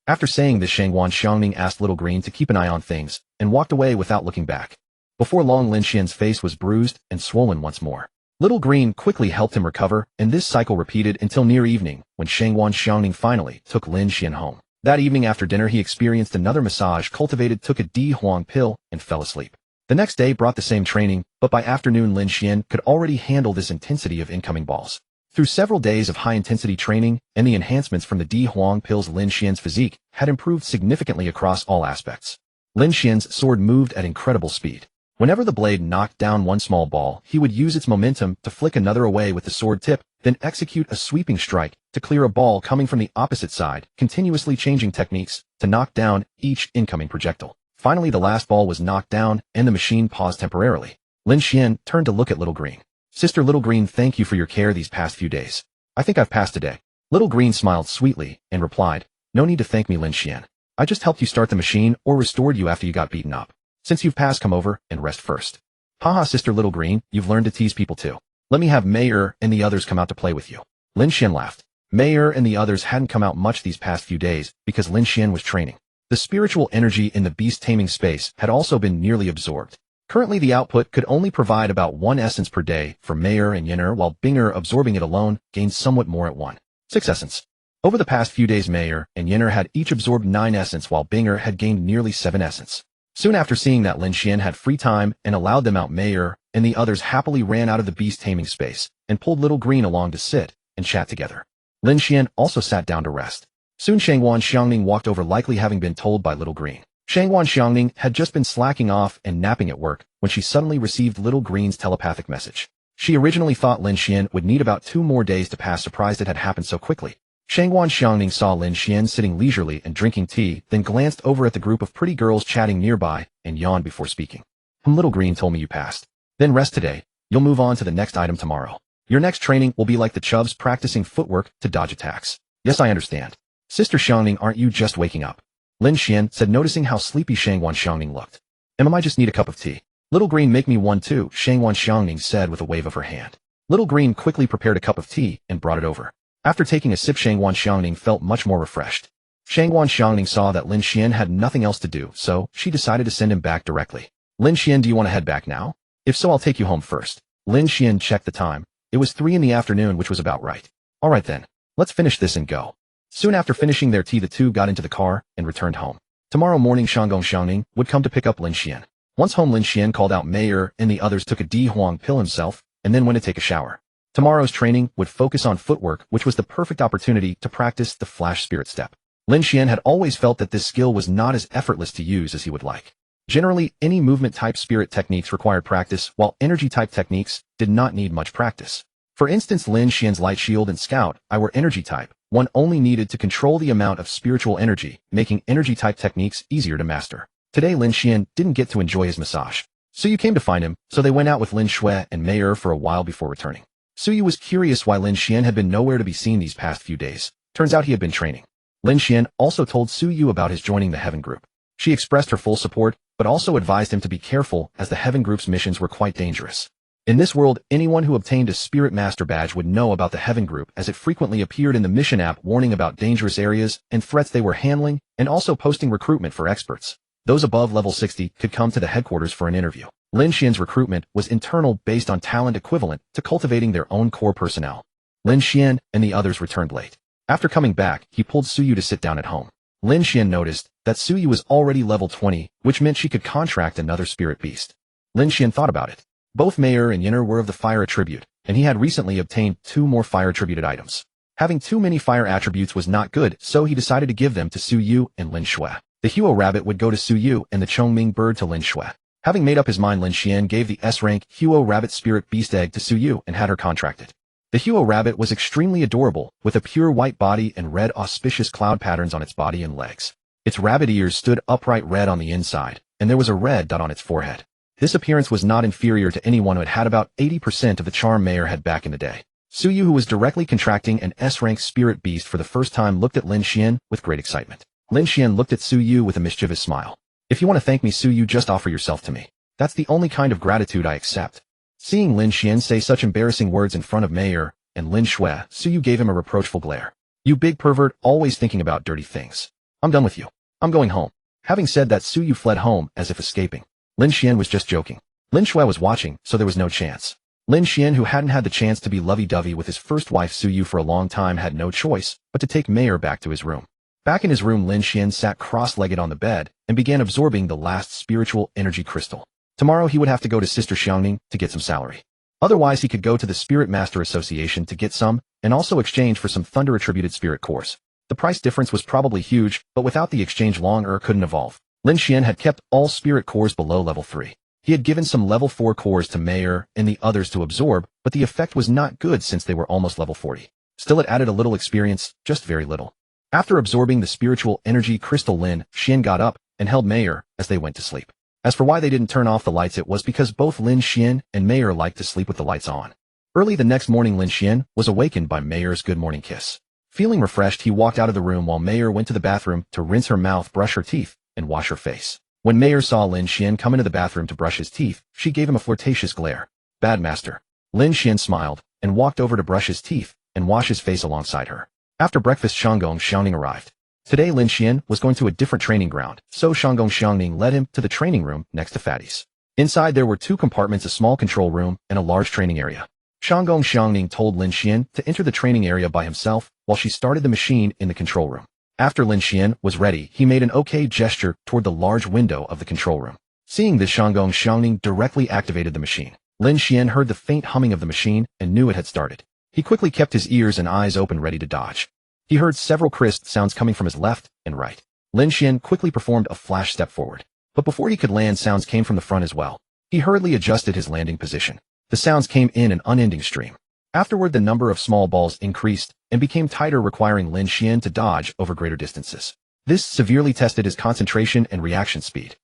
After saying this, Shangguan Xiangning asked Little Green to keep an eye on things, and walked away without looking back. Before long Lin Xuan's face was bruised and swollen once more. Little Green quickly helped him recover, and this cycle repeated until near evening, when Shangguan Xiangning finally took Lin Xuan home. That evening after dinner he experienced another massage, Cultivated took a Di Huang pill, and fell asleep. The next day brought the same training, but by afternoon Lin Xuan could already handle this intensity of incoming balls. Through several days of high-intensity training and the enhancements from the Di Huang pills, Lin Xuan's physique had improved significantly across all aspects. Lin Xuan's sword moved at incredible speed. Whenever the blade knocked down one small ball, he would use its momentum to flick another away with the sword tip, then execute a sweeping strike to clear a ball coming from the opposite side, continuously changing techniques to knock down each incoming projectile. Finally, the last ball was knocked down, and the machine paused temporarily. Lin Xuan turned to look at Little Green. Sister Little Green, thank you for your care these past few days. I think I've passed today. Little Green smiled sweetly and replied, no need to thank me, Lin Xuan. I just helped you start the machine or restored you after you got beaten up. Since you've passed, come over and rest first. Haha, Sister Little Green, you've learned to tease people too. Let me have Mayor and the others come out to play with you. Lin Xuan laughed. Mayor and the others hadn't come out much these past few days because Lin Xuan was training. The spiritual energy in the beast-taming space had also been nearly absorbed. Currently the output could only provide about 1 essence per day for Mayor and Yinner, while Binger absorbing it alone gained somewhat more at 1.6 essence. Over the past few days Mayor and Yinner had each absorbed 9 essence while Binger had gained nearly 7 essence. Soon after seeing that Lin Xuan had free time and allowed them out, Mayor and the others happily ran out of the beast-taming space and pulled Little Green along to sit and chat together. Lin Xuan also sat down to rest. Soon Shangguan Xiangning walked over, likely having been told by Little Green. Shangguan Xiangning had just been slacking off and napping at work when she suddenly received Little Green's telepathic message. She originally thought Lin Xuan would need about 2 more days to pass, surprised it had happened so quickly. Shangguan Xiangning saw Lin Xuan sitting leisurely and drinking tea, then glanced over at the group of pretty girls chatting nearby and yawned before speaking. Little Green told me you passed. Then rest today. You'll move on to the next item tomorrow. Your next training will be like the Chubs, practicing footwork to dodge attacks. Yes, I understand. Sister Xiangning, aren't you just waking up? Lin Xuan said, noticing how sleepy Shangguan Xiangning looked. I just need a cup of tea. Little Green, make me one too, Shangguan Xiangning said with a wave of her hand. Little Green quickly prepared a cup of tea and brought it over. After taking a sip, Shangguan Xiangning felt much more refreshed. Shangguan Xiangning saw that Lin Xuan had nothing else to do, so she decided to send him back directly. Lin Xuan, do you want to head back now? If so, I'll take you home first. Lin Xuan checked the time. It was 3 in the afternoon, which was about right. Alright then, let's finish this and go. Soon after finishing their tea, the two got into the car and returned home. Tomorrow morning Shangguan Xiangning would come to pick up Lin Xuan. Once home, Lin Xuan called out Mayor and the others, took a Di Huang pill himself, and then went to take a shower. Tomorrow's training would focus on footwork, which was the perfect opportunity to practice the flash spirit step. Lin Xuan had always felt that this skill was not as effortless to use as he would like. Generally, any movement-type spirit techniques required practice, while energy-type techniques did not need much practice. For instance, Lin Xuan's Light Shield and Scout Eye were energy-type. One only needed to control the amount of spiritual energy, making energy-type techniques easier to master. Today, Lin Xuan didn't get to enjoy his massage. Suyu came to find him, so they went out with Lin Xuan and Mayor for a while before returning. Suyu was curious why Lin Xuan had been nowhere to be seen these past few days. Turns out he had been training. Lin Xuan also told Suyu about his joining the Heaven Group. She expressed her full support, but also advised him to be careful as the Heaven Group's missions were quite dangerous. In this world, anyone who obtained a Spirit Master badge would know about the Heaven Group, as it frequently appeared in the mission app warning about dangerous areas and threats they were handling, and also posting recruitment for experts. Those above level 60 could come to the headquarters for an interview. Lin Xuan's recruitment was internal, based on talent equivalent to cultivating their own core personnel. Lin Xuan and the others returned late. After coming back, he pulled Suyu to sit down at home. Lin Xuan noticed that Suyu was already level 20, which meant she could contract another spirit beast. Lin Xuan thought about it. Both Mayor and Yinner were of the fire attribute, and he had recently obtained 2 more fire attributed items. Having too many fire attributes was not good, so he decided to give them to Suyu and Lin Xuan. The Huo rabbit would go to Suyu and the Chongming bird to Lin Xuan. Having made up his mind, Lin Xuan gave the S-rank Huo rabbit spirit beast egg to Suyu and had her contracted. The Huo rabbit was extremely adorable, with a pure white body and red auspicious cloud patterns on its body and legs. Its rabbit ears stood upright red on the inside, and there was a red dot on its forehead. This appearance was not inferior to anyone who had about 80% of the charm Mayor had back in the day. Suyu, who was directly contracting an S-rank spirit beast for the first time, looked at Lin Xuan with great excitement. Lin Xuan looked at Suyu with a mischievous smile. If you want to thank me, Suyu, just offer yourself to me. That's the only kind of gratitude I accept. Seeing Lin Xuan say such embarrassing words in front of Mayor and Lin Xuan, Suyu gave him a reproachful glare. You big pervert, always thinking about dirty things. I'm done with you. I'm going home. Having said that, Suyu fled home as if escaping. Lin Xuan was just joking. Lin Xuan was watching, so there was no chance. Lin Xuan, who hadn't had the chance to be lovey-dovey with his first wife Suyu for a long time, had no choice but to take Mayor back to his room. Back in his room, Lin Xuan sat cross-legged on the bed and began absorbing the last spiritual energy crystal. Tomorrow he would have to go to Sister Xiangning to get some salary. Otherwise, he could go to the Spirit Master Association to get some, and also exchange for some thunder-attributed spirit cores. The price difference was probably huge, but without the exchange, Long couldn't evolve. Lin Xuan had kept all spirit cores below level 3. He had given some level 4 cores to Mayor and the others to absorb, but the effect was not good since they were almost level 40. Still, it added a little experience, just very little. After absorbing the spiritual energy crystal, Lin Xuan got up and held Mayor as they went to sleep. As for why they didn't turn off the lights, it was because both Lin Xuan and Mayor liked to sleep with the lights on. Early the next morning, Lin Xuan was awakened by Mayor's good morning kiss. Feeling refreshed, he walked out of the room while Mayor went to the bathroom to rinse her mouth, brush her teeth, and wash her face. When Mayor saw Lin Xuan come into the bathroom to brush his teeth, she gave him a flirtatious glare. Bad master. Lin Xuan smiled and walked over to brush his teeth and wash his face alongside her. After breakfast, Shanggong Xiangning arrived. Today, Lin Xuan was going to a different training ground, so Shanggong Xiangning led him to the training room next to Fatty's. Inside, there were 2 compartments, a small control room and a large training area. Shanggong Xiangning told Lin Xuan to enter the training area by himself while she started the machine in the control room. After Lin Xuan was ready, he made an okay gesture toward the large window of the control room. Seeing this, Shanggong Xiangning directly activated the machine. Lin Xuan heard the faint humming of the machine and knew it had started. He quickly kept his ears and eyes open, ready to dodge. He heard several crisp sounds coming from his left and right. Lin Xuan quickly performed a flash step forward. But before he could land, sounds came from the front as well. He hurriedly adjusted his landing position. The sounds came in an unending stream. Afterward, the number of small balls increased and became tighter, requiring Lin Xuan to dodge over greater distances. This severely tested his concentration and reaction speed.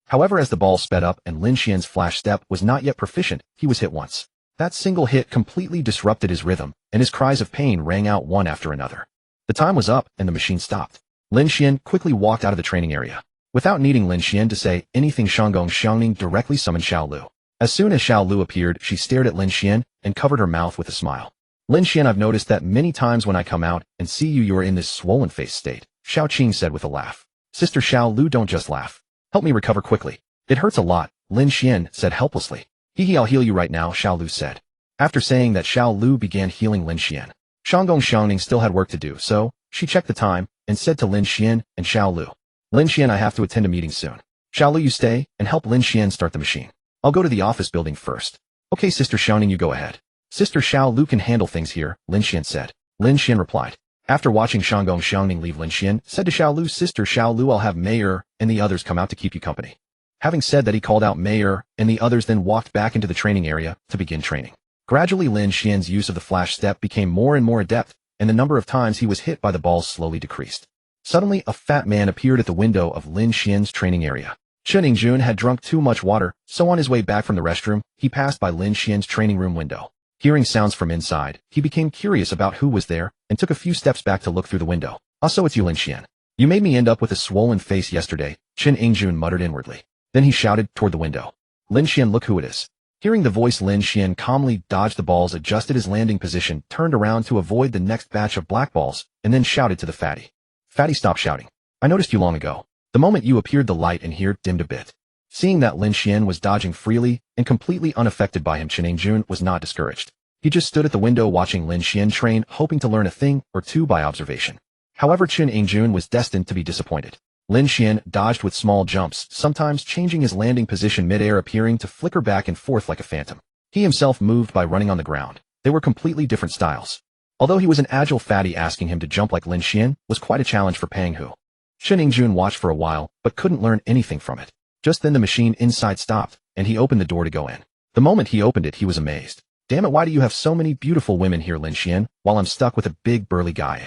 However, as the ball sped up and Lin Xuan's flash step was not yet proficient, he was hit once. That single hit completely disrupted his rhythm, and his cries of pain rang out one after another. The time was up, and the machine stopped. Lin Xuan quickly walked out of the training area. Without needing Lin Xuan to say anything, Shanggong Xiangning directly summoned Xiao Lu. As soon as Xiao Lu appeared, she stared at Lin Xuan and covered her mouth with a smile. Lin Xuan, I've noticed that many times when I come out and see you, you're in this swollen face state, Xiao Qing said with a laugh. Sister Xiao Lu, don't just laugh. Help me recover quickly. It hurts a lot, Lin Xuan said helplessly. Hee, I'll heal you right now, Xiao Lu said. After saying that, Xiao Lu began healing Lin Xuan. Shanggong Xiangning still had work to do, so she checked the time and said to Lin Xuan and Xiao Lu, Lin Xuan, I have to attend a meeting soon. Xiao Lu, you stay and help Lin Xuan start the machine. I'll go to the office building first. Okay, Sister Xiangning, you go ahead. Sister Xiao Lu can handle things here, Lin Xuan said. Lin Xuan replied. After watching Shanggong Xiangning leave, Lin Xuan said to Xiao Lu, Sister Xiao Lu, I'll have Mayor and the others come out to keep you company. Having said that, he called out Mayor and the others, then walked back into the training area to begin training. Gradually, Lin Xuan's use of the flash step became more and more adept, and the number of times he was hit by the balls slowly decreased. Suddenly, a fat man appeared at the window of Lin Xuan's training area. Chen Yingjun had drunk too much water, so on his way back from the restroom, he passed by Lin Xuan's training room window. Hearing sounds from inside, he became curious about who was there and took a few steps back to look through the window. So it's you, Lin Xuan. You made me end up with a swollen face yesterday, Chen Yingjun muttered inwardly. Then he shouted toward the window. Lin Xuan, look who it is. Hearing the voice, Lin Xuan calmly dodged the balls, adjusted his landing position, turned around to avoid the next batch of black balls, and then shouted to the fatty. Fatty, stop shouting. I noticed you long ago. The moment you appeared, the light in here dimmed a bit. Seeing that Lin Xuan was dodging freely and completely unaffected by him, Chen Yingjun was not discouraged. He just stood at the window watching Lin Xuan train, hoping to learn a thing or two by observation. However, Chen Yingjun was destined to be disappointed. Lin Xuan dodged with small jumps, sometimes changing his landing position mid-air, appearing to flicker back and forth like a phantom. He himself moved by running on the ground. They were completely different styles. Although he was an agile fatty, asking him to jump like Lin Xuan was quite a challenge for Pang Hu. Chen Yingjun watched for a while, but couldn't learn anything from it. Just then the machine inside stopped, and he opened the door to go in. The moment he opened it, he was amazed. Damn it, why do you have so many beautiful women here, Lin Xuan, while I'm stuck with a big burly guy?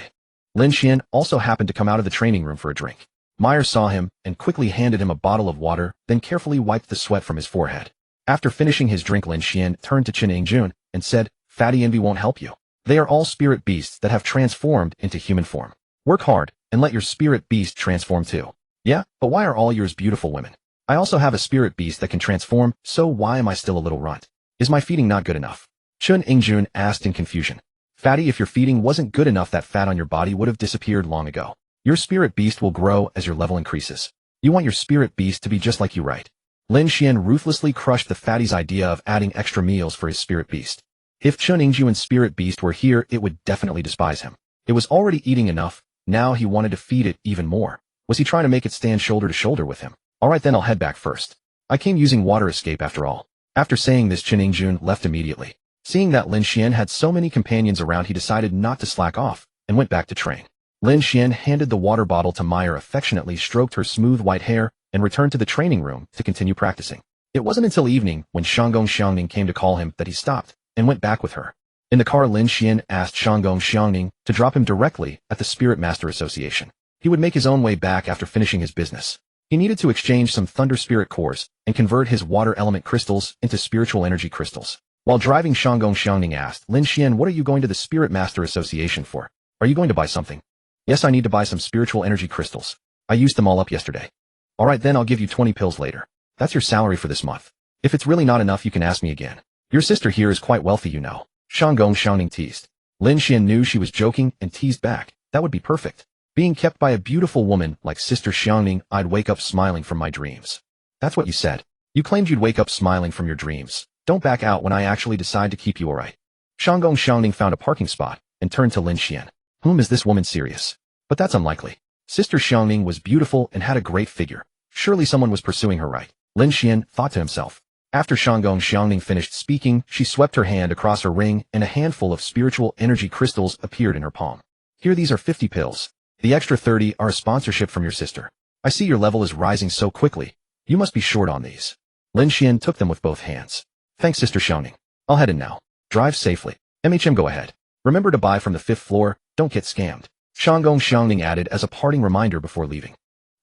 Lin Xuan also happened to come out of the training room for a drink. Meyer saw him and quickly handed him a bottle of water, then carefully wiped the sweat from his forehead. After finishing his drink, Lin Xuan turned to Chen Yingjun and said, Fatty envy won't help you. They are all spirit beasts that have transformed into human form. Work hard and let your spirit beast transform too. Yeah, but why are all yours beautiful women? I also have a spirit beast that can transform, so why am I still a little runt? Is my feeding not good enough? Chen Yingjun asked in confusion. Fatty, if your feeding wasn't good enough, that fat on your body would have disappeared long ago. Your spirit beast will grow as your level increases. You want your spirit beast to be just like you, right? Lin Xuan ruthlessly crushed the fatty's idea of adding extra meals for his spirit beast. If Chen Yingjun's spirit beast were here, it would definitely despise him. It was already eating enough, now he wanted to feed it even more. Was he trying to make it stand shoulder to shoulder with him? Alright then, I'll head back first. I came using water escape after all. After saying this, Chen Yingjun left immediately. Seeing that Lin Xuan had so many companions around, he decided not to slack off, and went back to train. Lin Xuan handed the water bottle to Meyer, affectionately stroked her smooth white hair, and returned to the training room to continue practicing. It wasn't until evening, when Shanggong Xiangning came to call him, that he stopped, and went back with her. In the car, Lin Xuan asked Shanggong Xiangning to drop him directly at the Spirit Master Association. He would make his own way back after finishing his business. He needed to exchange some Thunder Spirit cores, and convert his water element crystals into spiritual energy crystals. While driving, Shanggong Xiangning asked, Lin Xuan, what are you going to the Spirit Master Association for? Are you going to buy something? Yes, I need to buy some spiritual energy crystals. I used them all up yesterday. Alright then, I'll give you 20 pills later. That's your salary for this month. If it's really not enough, you can ask me again. Your sister here is quite wealthy, you know. Shanggong Xiangning teased. Lin Xuan knew she was joking and teased back. That would be perfect. Being kept by a beautiful woman like Sister Xiangning, I'd wake up smiling from my dreams. That's what you said. You claimed you'd wake up smiling from your dreams. Don't back out when I actually decide to keep you, alright? Shanggong Xiangning found a parking spot and turned to Lin Xuan. Is this woman serious? But that's unlikely. Sister Xiangning was beautiful and had a great figure. Surely someone was pursuing her, right? Lin Xuan thought to himself. After Shanggong Xiangning finished speaking, she swept her hand across her ring and a handful of spiritual energy crystals appeared in her palm. Here, these are 50 pills. The extra 30 are a sponsorship from your sister. I see your level is rising so quickly. You must be short on these. Lin Xuan took them with both hands. Thanks, Sister Xiangning. I'll head in now. Drive safely. Go ahead. Remember to buy from the 5th floor, don't get scammed. Shanggong Xiangning added as a parting reminder before leaving.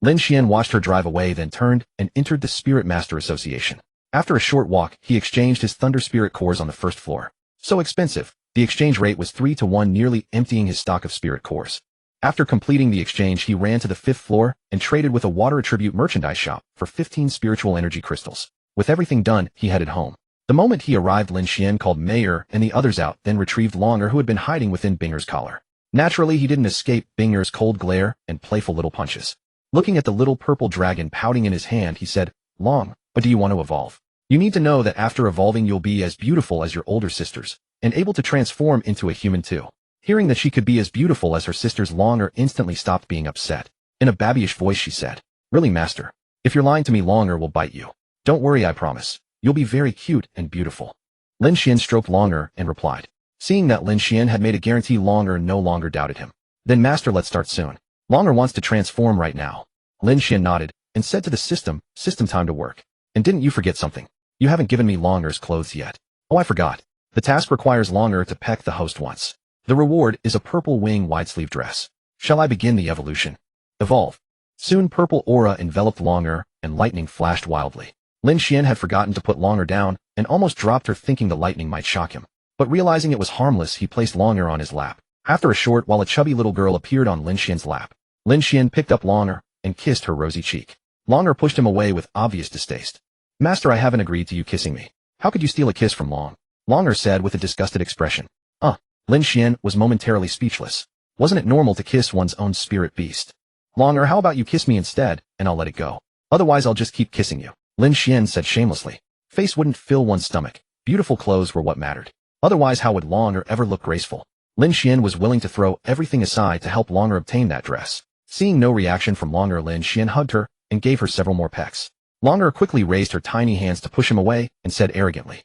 Lin Xuan watched her drive away, then turned and entered the Spirit Master Association. After a short walk, he exchanged his Thunder Spirit cores on the 1st floor. So expensive, the exchange rate was 3-to-1, nearly emptying his stock of spirit cores. After completing the exchange, he ran to the 5th floor and traded with a water attribute merchandise shop for 15 spiritual energy crystals. With everything done, he headed home. The moment he arrived, Lin Xuan called Meyer and the others out, then retrieved Longer, who had been hiding within Binger's collar. Naturally, he didn't escape Binger's cold glare and playful little punches. Looking at the little purple dragon pouting in his hand, he said, Long, but do you want to evolve? You need to know that after evolving, you'll be as beautiful as your older sisters, and able to transform into a human too. Hearing that she could be as beautiful as her sisters, Longer instantly stopped being upset. In a babyish voice, she said, Really, master? If you're lying to me, Longer will bite you. Don't worry, I promise. You'll be very cute and beautiful. Lin Xuan stroked Longer and replied. Seeing that Lin Xuan had made a guarantee, Longer no longer doubted him. Then master, let's start soon. Longer wants to transform right now. Lin Xuan nodded and said to the system, time to work. And didn't you forget something? You haven't given me Longer's clothes yet. Oh, I forgot. The task requires Longer to peck the host once. The reward is a purple wing wide-sleeve dress. Shall I begin the evolution? Evolve. Soon purple aura enveloped Longer, and lightning flashed wildly. Lin Xuan had forgotten to put Longer down, and almost dropped her, thinking the lightning might shock him. But realizing it was harmless, he placed Longer on his lap. After a short while, a chubby little girl appeared on Lin Xuan's lap. Lin Xuan picked up Longer, and kissed her rosy cheek. Longer pushed him away with obvious distaste. Master, I haven't agreed to you kissing me. How could you steal a kiss from Longer said with a disgusted expression. Lin Xuan was momentarily speechless. Wasn't it normal to kiss one's own spirit beast? Longer, how about you kiss me instead, and I'll let it go. Otherwise I'll just keep kissing you. Lin Xuan said shamelessly. Face wouldn't fill one's stomach. Beautiful clothes were what mattered. Otherwise how would Longer ever look graceful? Lin Xuan was willing to throw everything aside to help Longer obtain that dress. Seeing no reaction from Longer, Lin Xuan hugged her and gave her several more pecks. Longer quickly raised her tiny hands to push him away and said arrogantly,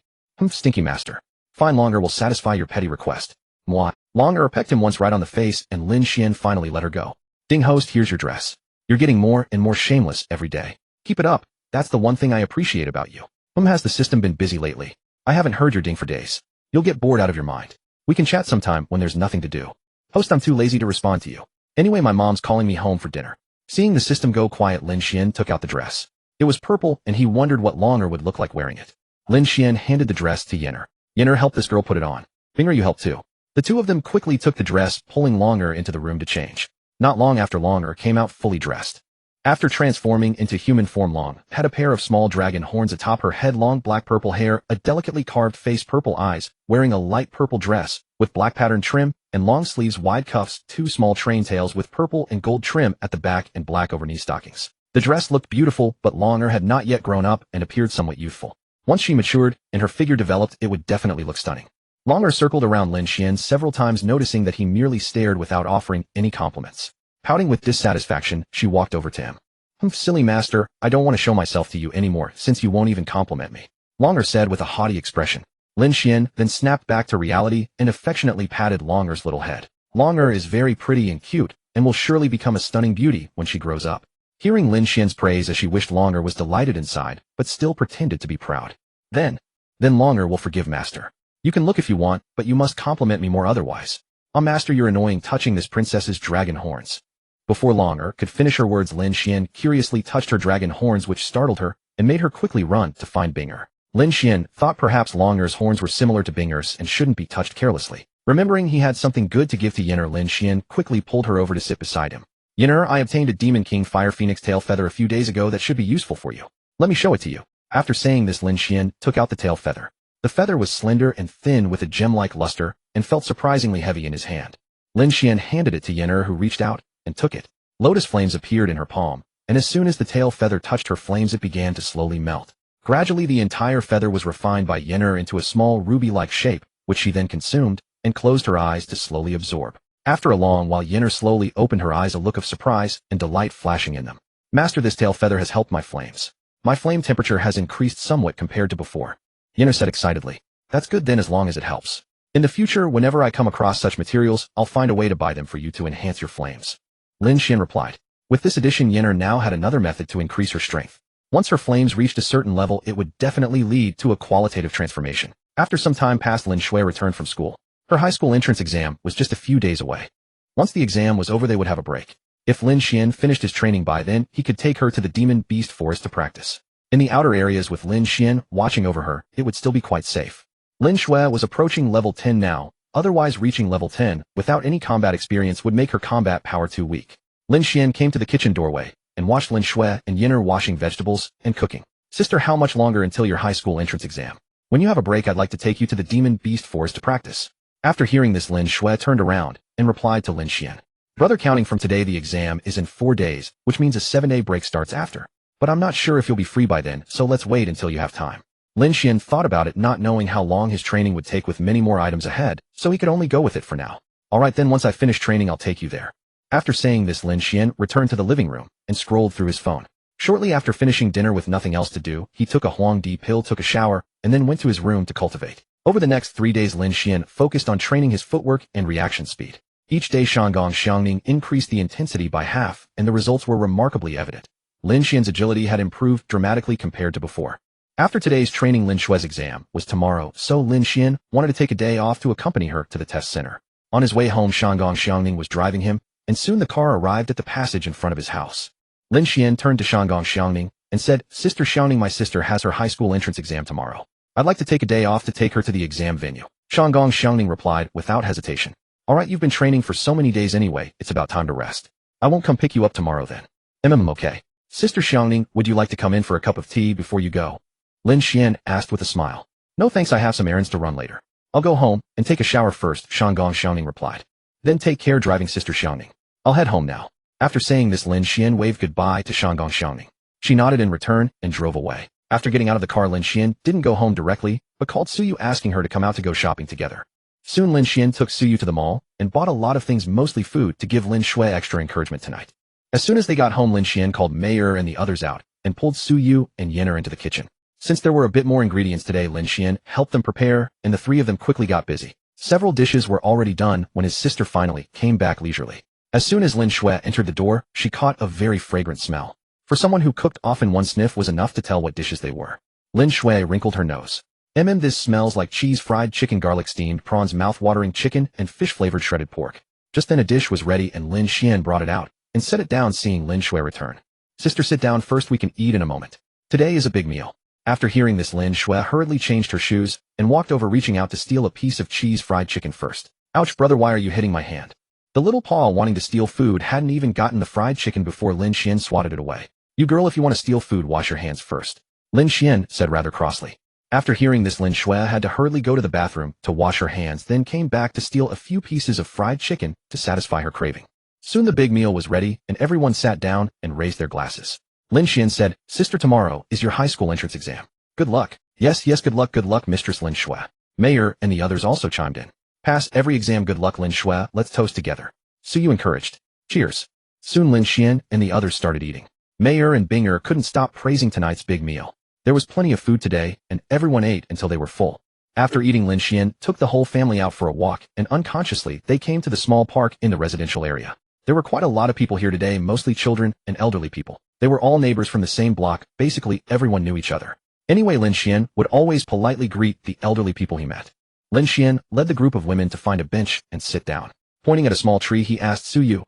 Stinky master. Fine, Longer will satisfy your petty request. Mwah. Longer pecked him once right on the face, and Lin Xuan finally let her go. Ding host, here's your dress. You're getting more and more shameless every day. Keep it up. That's the one thing I appreciate about you. Has the system been busy lately? I haven't heard your ding for days. You'll get bored out of your mind. We can chat sometime when there's nothing to do. Host, I'm too lazy to respond to you. Anyway, my mom's calling me home for dinner. Seeing the system go quiet, Lin Xuan took out the dress. It was purple, and he wondered what Longer would look like wearing it. Lin Xuan handed the dress to Yenner. Yenner, help this girl put it on. Binger, you help too. The two of them quickly took the dress, pulling Longer into the room to change. Not long after, Longer came out fully dressed. After transforming into human form, Long had a pair of small dragon horns atop her head, long black purple hair, a delicately carved face, purple eyes, wearing a light purple dress with black pattern trim and long sleeves, wide cuffs, two small train tails with purple and gold trim at the back, and black over-knee stockings. The dress looked beautiful, but Longer had not yet grown up and appeared somewhat youthful. Once she matured and her figure developed, it would definitely look stunning. Longer circled around Lin Xuan several times, noticing that he merely stared without offering any compliments. Pouting with dissatisfaction, she walked over to him. Silly master, I don't want to show myself to you anymore since you won't even compliment me, Longer said with a haughty expression. Lin Xuan then snapped back to reality and affectionately patted Longer's little head. Longer is very pretty and cute, and will surely become a stunning beauty when she grows up. Hearing Lin Xuan's praise as she wished, Longer was delighted inside, but still pretended to be proud. Then Longer will forgive master. You can look if you want, but you must compliment me more otherwise. Master, you're annoying, touching this princess's dragon horns. Before Longer could finish her words, Lin Xuan curiously touched her dragon horns, which startled her and made her quickly run to find Binger. Lin Xuan thought perhaps Longer's horns were similar to Binger's and shouldn't be touched carelessly. Remembering he had something good to give to Yenner, Lin Xuan quickly pulled her over to sit beside him. Yenner, I obtained a Demon King Fire Phoenix tail feather a few days ago that should be useful for you. Let me show it to you. After saying this, Lin Xuan took out the tail feather. The feather was slender and thin with a gem-like luster and felt surprisingly heavy in his hand. Lin Xuan handed it to Yenner, who reached out and took it. Lotus flames appeared in her palm, and as soon as the tail feather touched her flames, it began to slowly melt. Gradually, the entire feather was refined by Yenner into a small ruby-like shape, which she then consumed and closed her eyes to slowly absorb. After a long while, Yenner slowly opened her eyes, a look of surprise and delight flashing in them. Master, this tail feather has helped my flames. My flame temperature has increased somewhat compared to before. Yenner said excitedly. That's good then, as long as it helps. In the future, whenever I come across such materials, I'll find a way to buy them for you to enhance your flames. Lin Xuan replied. With this addition, Yenner now had another method to increase her strength. Once her flames reached a certain level, it would definitely lead to a qualitative transformation. After some time passed, Lin Xuan returned from school. Her high school entrance exam was just a few days away. Once the exam was over, they would have a break. If Lin Xuan finished his training by then, he could take her to the Demon Beast Forest to practice. In the outer areas with Lin Xuan watching over her, it would still be quite safe. Lin Xuan was approaching level 10 now. Otherwise, reaching level 10 without any combat experience would make her combat power too weak. Lin Xuan came to the kitchen doorway and watched Lin Xuan and Yenner washing vegetables and cooking. Sister, how much longer until your high school entrance exam? When you have a break, I'd like to take you to the Demon Beast Forest to practice. After hearing this, Lin Xuan turned around and replied to Lin Xuan. Brother, counting from today, the exam is in 4 days, which means a 7-day break starts after. But I'm not sure if you'll be free by then, so let's wait until you have time. Lin Xuan thought about it, not knowing how long his training would take with many more items ahead, so he could only go with it for now. Alright then, once I finish training, I'll take you there. After saying this, Lin Xuan returned to the living room and scrolled through his phone. Shortly after finishing dinner with nothing else to do, he took a Huangdi pill, took a shower, and then went to his room to cultivate. Over the next 3 days, Lin Xuan focused on training his footwork and reaction speed. Each day, Shanggong Xiangning increased the intensity by half, and the results were remarkably evident. Lin Xuan's agility had improved dramatically compared to before. After today's training, Lin Xuan's exam was tomorrow, so Lin Xuan wanted to take a day off to accompany her to the test center. On his way home, Shanggong Xiangning was driving him, and soon the car arrived at the passage in front of his house. Lin Xuan turned to Shanggong Xiangning and said, Sister Xiangning, my sister has her high school entrance exam tomorrow. I'd like to take a day off to take her to the exam venue. Shanggong Xiangning replied without hesitation. Alright, you've been training for so many days anyway, it's about time to rest. I won't come pick you up tomorrow then. Okay. Sister Xiangning, would you like to come in for a cup of tea before you go? Lin Xuan asked with a smile. No thanks, I have some errands to run later. I'll go home and take a shower first, Shanggong Xiangning replied. Then take care driving, Sister Xiangning. I'll head home now. After saying this, Lin Xuan waved goodbye to Shanggong Xiangning. She nodded in return and drove away. After getting out of the car, Lin Xuan didn't go home directly, but called Suyu asking her to come out to go shopping together. Soon Lin Xuan took Suyu to the mall and bought a lot of things, mostly food, to give Lin Xuan extra encouragement tonight. As soon as they got home, Lin Xuan called Mayer and the others out and pulled Suyu and Yenner into the kitchen. Since there were a bit more ingredients today, Lin Xuan helped them prepare, and the three of them quickly got busy. Several dishes were already done when his sister finally came back leisurely. As soon as Lin Xuan entered the door, she caught a very fragrant smell. For someone who cooked often, one sniff was enough to tell what dishes they were. Lin Xuan wrinkled her nose. This smells like cheese fried chicken, garlic steamed prawns, mouth-watering chicken, and fish-flavored shredded pork. Just then a dish was ready and Lin Xuan brought it out and set it down, seeing Lin Xuan return. Sister, sit down first, we can eat in a moment. Today is a big meal. After hearing this, Lin Xuan hurriedly changed her shoes and walked over, reaching out to steal a piece of cheese fried chicken first. Ouch, brother, why are you hitting my hand? The little paw, wanting to steal food, hadn't even gotten the fried chicken before Lin Xuan swatted it away. You girl, if you want to steal food, wash your hands first, Lin Xuan said rather crossly. After hearing this, Lin Xuan had to hurriedly go to the bathroom to wash her hands, then came back to steal a few pieces of fried chicken to satisfy her craving. Soon the big meal was ready and everyone sat down and raised their glasses. Lin Xuan said, Sister, tomorrow is your high school entrance exam. Good luck. Yes, good luck, Mistress Lin Xuan. Mayor and the others also chimed in. Pass every exam, good luck, Lin Xuan, let's toast together. Suyu encouraged. Cheers. Soon Lin Xuan and the others started eating. Mayor and Binger couldn't stop praising tonight's big meal. There was plenty of food today, and everyone ate until they were full. After eating, Lin Xuan took the whole family out for a walk, and unconsciously they came to the small park in the residential area. There were quite a lot of people here today, mostly children and elderly people. They were all neighbors from the same block, basically everyone knew each other. Anyway, Lin Xuan would always politely greet the elderly people he met. Lin Xuan led the group of women to find a bench and sit down. Pointing at a small tree, he asked Suyu,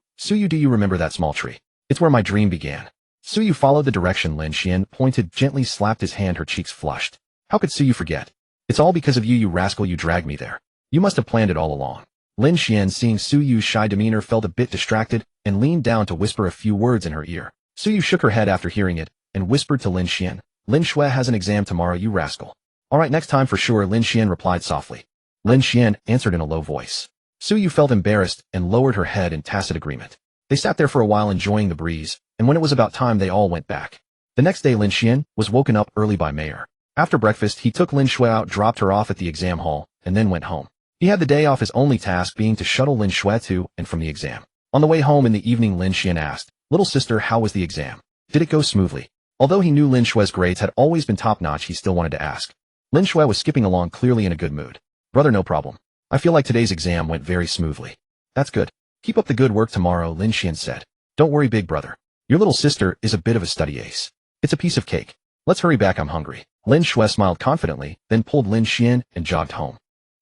do you remember that small tree? It's where my dream began. Suyu followed the direction Lin Xuan pointed, gently slapped his hand, her cheeks flushed. How could Suyu forget? It's all because of you, you rascal, you dragged me there. You must have planned it all along. Lin Xuan, seeing Suyu's shy demeanor, felt a bit distracted and leaned down to whisper a few words in her ear. Suyu shook her head after hearing it and whispered to Lin Xuan, Lin Xuan has an exam tomorrow, you rascal. All right, next time for sure, Lin Xuan replied softly. Lin Xuan answered in a low voice. Suyu felt embarrassed and lowered her head in tacit agreement. They sat there for a while enjoying the breeze, and when it was about time, they all went back. The next day, Lin Xuan was woken up early by Mayor. After breakfast, he took Lin Xuan out, dropped her off at the exam hall, and then went home. He had the day off, his only task being to shuttle Lin Xuan to and from the exam. On the way home in the evening, Lin Xuan asked, Little sister, how was the exam? Did it go smoothly? Although he knew Lin Xuan's grades had always been top-notch, he still wanted to ask. Lin Xuan was skipping along, clearly in a good mood. Brother, no problem. I feel like today's exam went very smoothly. That's good. Keep up the good work tomorrow, Lin Xuan said. Don't worry, big brother. Your little sister is a bit of a study ace. It's a piece of cake. Let's hurry back, I'm hungry. Lin Xuan smiled confidently, then pulled Lin Xuan and jogged home.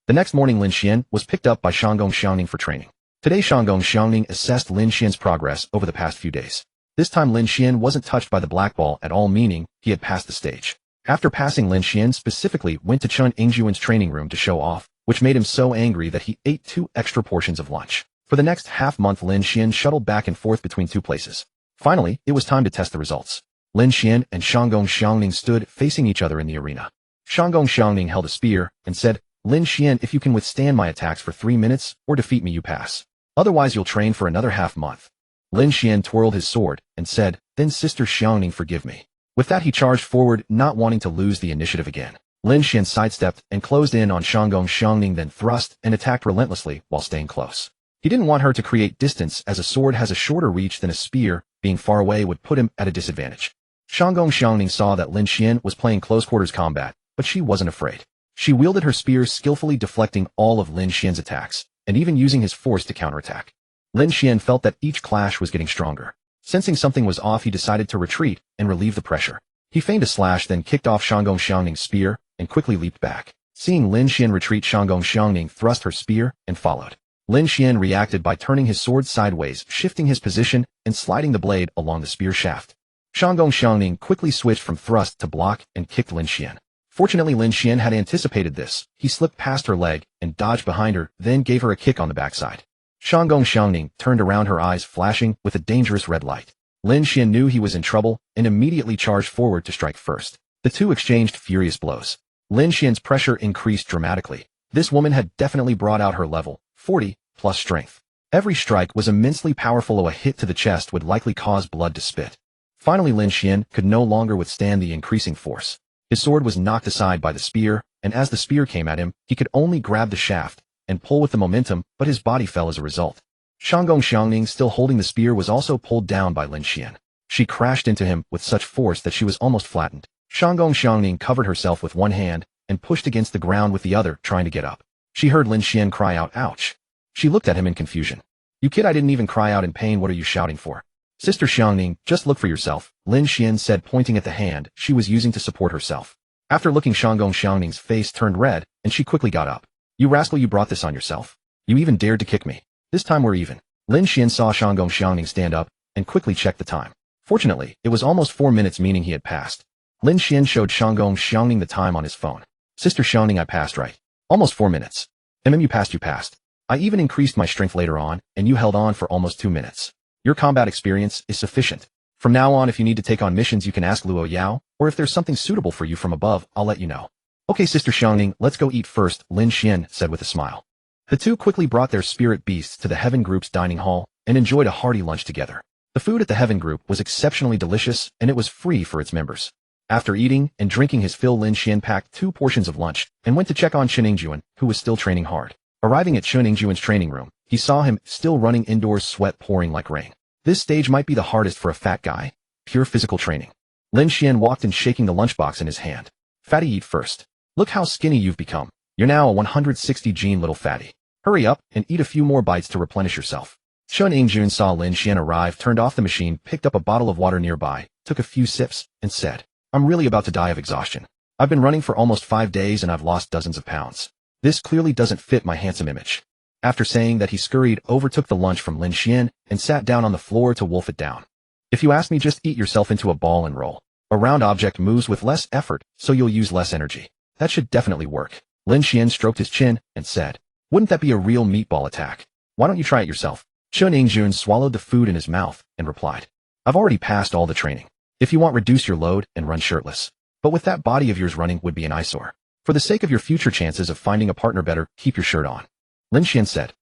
The next morning, Lin Xuan was picked up by Shanggong Xiangning for training. Today, Shanggong Xiangning assessed Lin Xuan's progress over the past few days. This time, Lin Xuan wasn't touched by the black ball at all, meaning he had passed the stage. After passing, Lin Xuan specifically went to Chun Ingjuan's training room to show off, which made him so angry that he ate 2 extra portions of lunch. For the next half-month, Lin Xuan shuttled back and forth between 2 places. Finally, it was time to test the results. Lin Xuan and Shanggong Xiangning stood facing each other in the arena. Shanggong Xiangning held a spear and said, Lin Xuan, if you can withstand my attacks for 3 minutes or defeat me, you pass. Otherwise, you'll train for another half-month. Lin Xuan twirled his sword and said, Then Sister Xiangning, forgive me. With that, he charged forward, not wanting to lose the initiative again. Lin Xuan sidestepped and closed in on Shanggong Xiangning, then thrust and attacked relentlessly while staying close. He didn't want her to create distance, as a sword has a shorter reach than a spear. Being far away would put him at a disadvantage. Shanggong Xiangning saw that Lin Xuan was playing close-quarters combat, but she wasn't afraid. She wielded her spear, skillfully deflecting all of Lin Xuan's attacks, and even using his force to counterattack. Lin Xuan felt that each clash was getting stronger. Sensing something was off, he decided to retreat and relieve the pressure. He feigned a slash, then kicked off Shanggong Xiangning's spear and quickly leaped back. Seeing Lin Xuan retreat, Shanggong Xiangning thrust her spear and followed. Lin Xuan reacted by turning his sword sideways, shifting his position and sliding the blade along the spear shaft. Shanggong Xiangning quickly switched from thrust to block and kicked Lin Xuan. Fortunately, Lin Xuan had anticipated this. He slipped past her leg and dodged behind her, then gave her a kick on the backside. Shanggong Xiangning turned around, her eyes flashing with a dangerous red light. Lin Xuan knew he was in trouble and immediately charged forward to strike first. The two exchanged furious blows. Lin Xuan's pressure increased dramatically. This woman had definitely brought out her level 40 plus strength. Every strike was immensely powerful. A hit to the chest would likely cause blood to spit. Finally, Lin Xuan could no longer withstand the increasing force. His sword was knocked aside by the spear, and as the spear came at him, he could only grab the shaft and pull with the momentum, but his body fell as a result. Shanggong Xiangning, still holding the spear, was also pulled down by Lin Xuan. She crashed into him with such force that she was almost flattened. Shanggong Xiangning covered herself with one hand and pushed against the ground with the other, trying to get up. She heard Lin Xuan cry out, "Ouch!" She looked at him in confusion. "You kid, I didn't even cry out in pain. What are you shouting for?" "Sister Xiangning, just look for yourself," Lin Xuan said, pointing at the hand she was using to support herself. After looking, Shanggong Xiangning's face turned red, and she quickly got up. You rascal, you brought this on yourself. You even dared to kick me. This time we're even. Lin Xuan saw Shanggong Xiangning stand up, and quickly checked the time. Fortunately, it was almost 4 minutes, meaning he had passed. Lin Xuan showed Shanggong Xiangning the time on his phone. Sister Xiangning, I passed right. Almost 4 minutes. You passed. I even increased my strength later on, and you held on for almost 2 minutes. Your combat experience is sufficient. From now on, if you need to take on missions, you can ask Luo Yao, or if there's something suitable for you from above, I'll let you know. Okay, Sister Xiangning, let's go eat first, Lin Xuan said with a smile. The two quickly brought their spirit beasts to the Heaven Group's dining hall and enjoyed a hearty lunch together. The food at the Heaven Group was exceptionally delicious, and it was free for its members. After eating and drinking his fill, Lin Xuan packed 2 portions of lunch and went to check on Chen Yingjuan, who was still training hard. Arriving at Chen Yingjuan's training room, he saw him still running indoors, sweat pouring like rain. This stage might be the hardest for a fat guy. Pure physical training. Lin Xuan walked in, shaking the lunchbox in his hand. Fatty, eat first. Look how skinny you've become. You're now a 160 gene little fatty. Hurry up and eat a few more bites to replenish yourself. Chen Yingjuan saw Lin Xuan arrive, turned off the machine, picked up a bottle of water nearby, took a few sips, and said, I'm really about to die of exhaustion. I've been running for almost 5 days and I've lost dozens of pounds. This clearly doesn't fit my handsome image. After saying that, he scurried over, took the lunch from Lin Xuan, and sat down on the floor to wolf it down. If you ask me, just eat yourself into a ball and roll. A round object moves with less effort, so you'll use less energy. That should definitely work. Lin Xuan stroked his chin and said, wouldn't that be a real meatball attack? Why don't you try it yourself? Chen Yingjuan swallowed the food in his mouth and replied, I've already passed all the training. If you want, reduce your load and run shirtless. But with that body of yours, running would be an eyesore. For the sake of your future chances of finding a partner, better keep your shirt on. Lin Xuan said,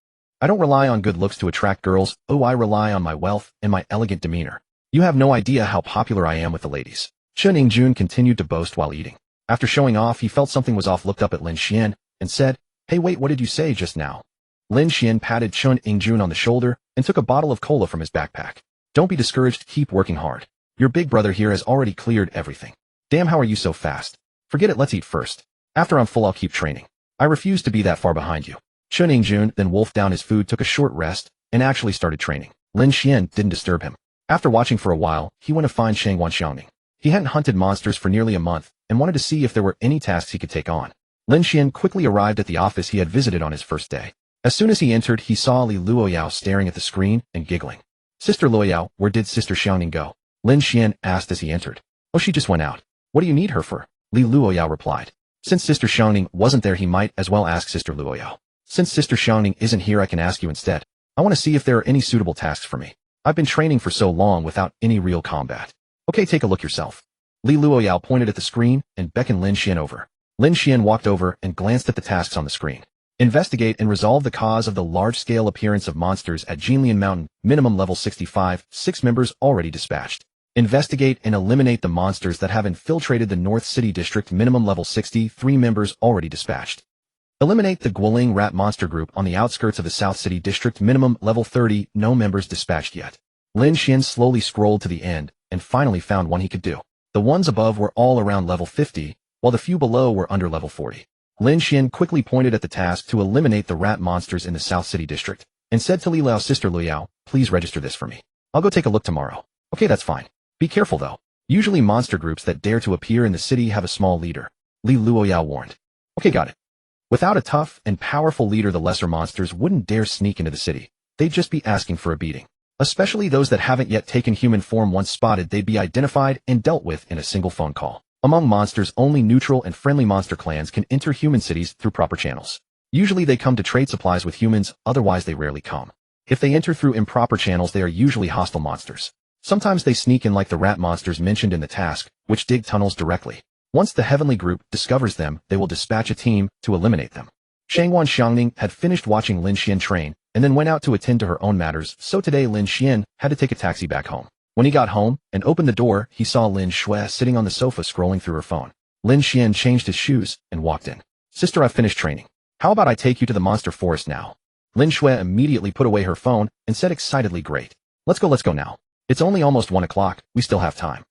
I don't rely on good looks to attract girls. Oh, I rely on my wealth and my elegant demeanor. You have no idea how popular I am with the ladies. Chen Yingjuan continued to boast while eating. After showing off, he felt something was off, looked up at Lin Xuan, and said, Hey, wait, what did you say just now? Lin Xuan patted Chen Yingjuan on the shoulder and took a bottle of cola from his backpack. Don't be discouraged, keep working hard. Your big brother here has already cleared everything. Damn, how are you so fast? Forget it, let's eat first. After I'm full, I'll keep training. I refuse to be that far behind you. Chen Yingjuan then wolfed down his food, took a short rest, and actually started training. Lin Xuan didn't disturb him. After watching for a while, he went to find Shanggong Xiangning. He hadn't hunted monsters for nearly a month and wanted to see if there were any tasks he could take on. Lin Xuan quickly arrived at the office he had visited on his first day. As soon as he entered, he saw Li Luoyao staring at the screen and giggling. Sister Luoyao, where did Sister Xiangning go? Lin Xuan asked as he entered. Oh, she just went out. What do you need her for? Li Luoyao replied. Since Sister Xiangning wasn't there, he might as well ask Sister Luoyao. Since Sister Xiangning isn't here, I can ask you instead. I want to see if there are any suitable tasks for me. I've been training for so long without any real combat. Okay, take a look yourself. Li Luoyao pointed at the screen and beckoned Lin Xuan over. Lin Xuan walked over and glanced at the tasks on the screen. Investigate and resolve the cause of the large-scale appearance of monsters at Jinlian Mountain, minimum level 65, 6 members already dispatched. Investigate and eliminate the monsters that have infiltrated the North City District, minimum level 60, 3 members already dispatched. Eliminate the Guoling rat monster group on the outskirts of the South City District, minimum level 30, no members dispatched yet. Lin Xuan slowly scrolled to the end and finally found one he could do. The ones above were all around level 50, while the few below were under level 40. Lin Xuan quickly pointed at the task to eliminate the rat monsters in the South City District and said to Li Liao, Sister Luoyao, please register this for me. I'll go take a look tomorrow. Okay, that's fine. Be careful though. Usually monster groups that dare to appear in the city have a small leader. Li Luoyao warned. Okay, got it. Without a tough and powerful leader, the lesser monsters wouldn't dare sneak into the city. They'd just be asking for a beating. Especially those that haven't yet taken human form. Once spotted, they'd be identified and dealt with in a single phone call. Among monsters, only neutral and friendly monster clans can enter human cities through proper channels. Usually they come to trade supplies with humans, otherwise they rarely come. If they enter through improper channels, they are usually hostile monsters. Sometimes they sneak in like the rat monsters mentioned in the task, which dig tunnels directly. Once the Heavenly Group discovers them, they will dispatch a team to eliminate them. Shanggong Xiangning had finished watching Lin Xuan train and then went out to attend to her own matters, so today Lin Xuan had to take a taxi back home. When he got home and opened the door, he saw Lin Xuan sitting on the sofa scrolling through her phone. Lin Xuan changed his shoes and walked in. Sister, I've finished training. How about I take you to the monster forest now? Lin Xuan immediately put away her phone and said excitedly, great. Let's go now. It's only almost 1 o'clock, we still have time.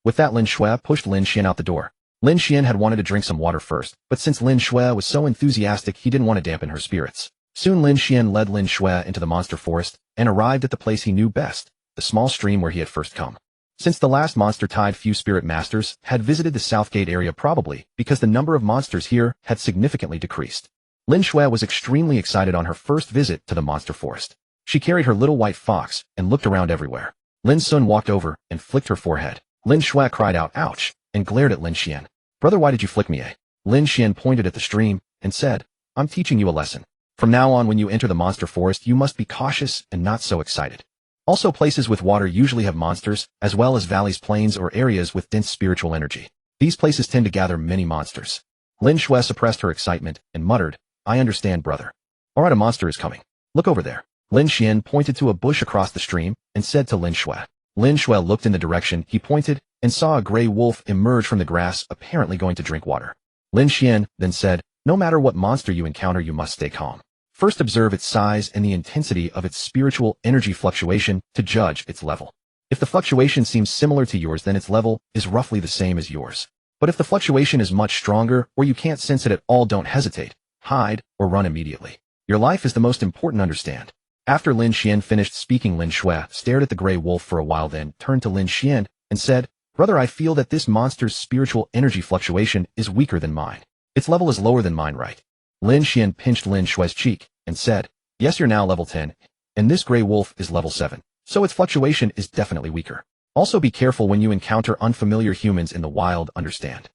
With that, Lin Xuan pushed Lin Xuan out the door. Lin Xuan had wanted to drink some water first, but since Lin Xuan was so enthusiastic, he didn't want to dampen her spirits. Soon Lin Xuan led Lin Xuan into the monster forest and arrived at the place he knew best, the small stream where he had first come. Since the last monster tide, few spirit masters had visited the Southgate area, probably because the number of monsters here had significantly decreased. Lin Xuan was extremely excited on her first visit to the monster forest. She carried her little white fox and looked around everywhere. Lin Xuan walked over and flicked her forehead. Lin Xuan cried out, "Ouch!" and glared at Lin Xian. "Brother, why did you flick me, eh?" Lin Xian pointed at the stream and said, "I'm teaching you a lesson. From now on, when you enter the monster forest, you must be cautious and not so excited. Also, places with water usually have monsters, as well as valleys, plains, or areas with dense spiritual energy. These places tend to gather many monsters." Lin Xuan suppressed her excitement and muttered, "I understand, brother. Alright, a monster is coming. Look over there." Lin Xian pointed to a bush across the stream and said to Lin Xuan. Lin Xuan looked in the direction he pointed and saw a gray wolf emerge from the grass, apparently going to drink water. Lin Xian then said, "No matter what monster you encounter, you must stay calm. First, observe its size and the intensity of its spiritual energy fluctuation to judge its level. If the fluctuation seems similar to yours, then its level is roughly the same as yours. But if the fluctuation is much stronger or you can't sense it at all, don't hesitate, hide, or run immediately. Your life is the most important, understand?" After Lin Xian finished speaking, Lin Xuan stared at the gray wolf for a while, then turned to Lin Xian and said, "Brother, I feel that this monster's spiritual energy fluctuation is weaker than mine. Its level is lower than mine, right?" Lin Xian pinched Lin Xuan's cheek and said, "Yes, you're now level 10, and this gray wolf is level 7, so its fluctuation is definitely weaker. Also be careful when you encounter unfamiliar humans in the wild, understand?"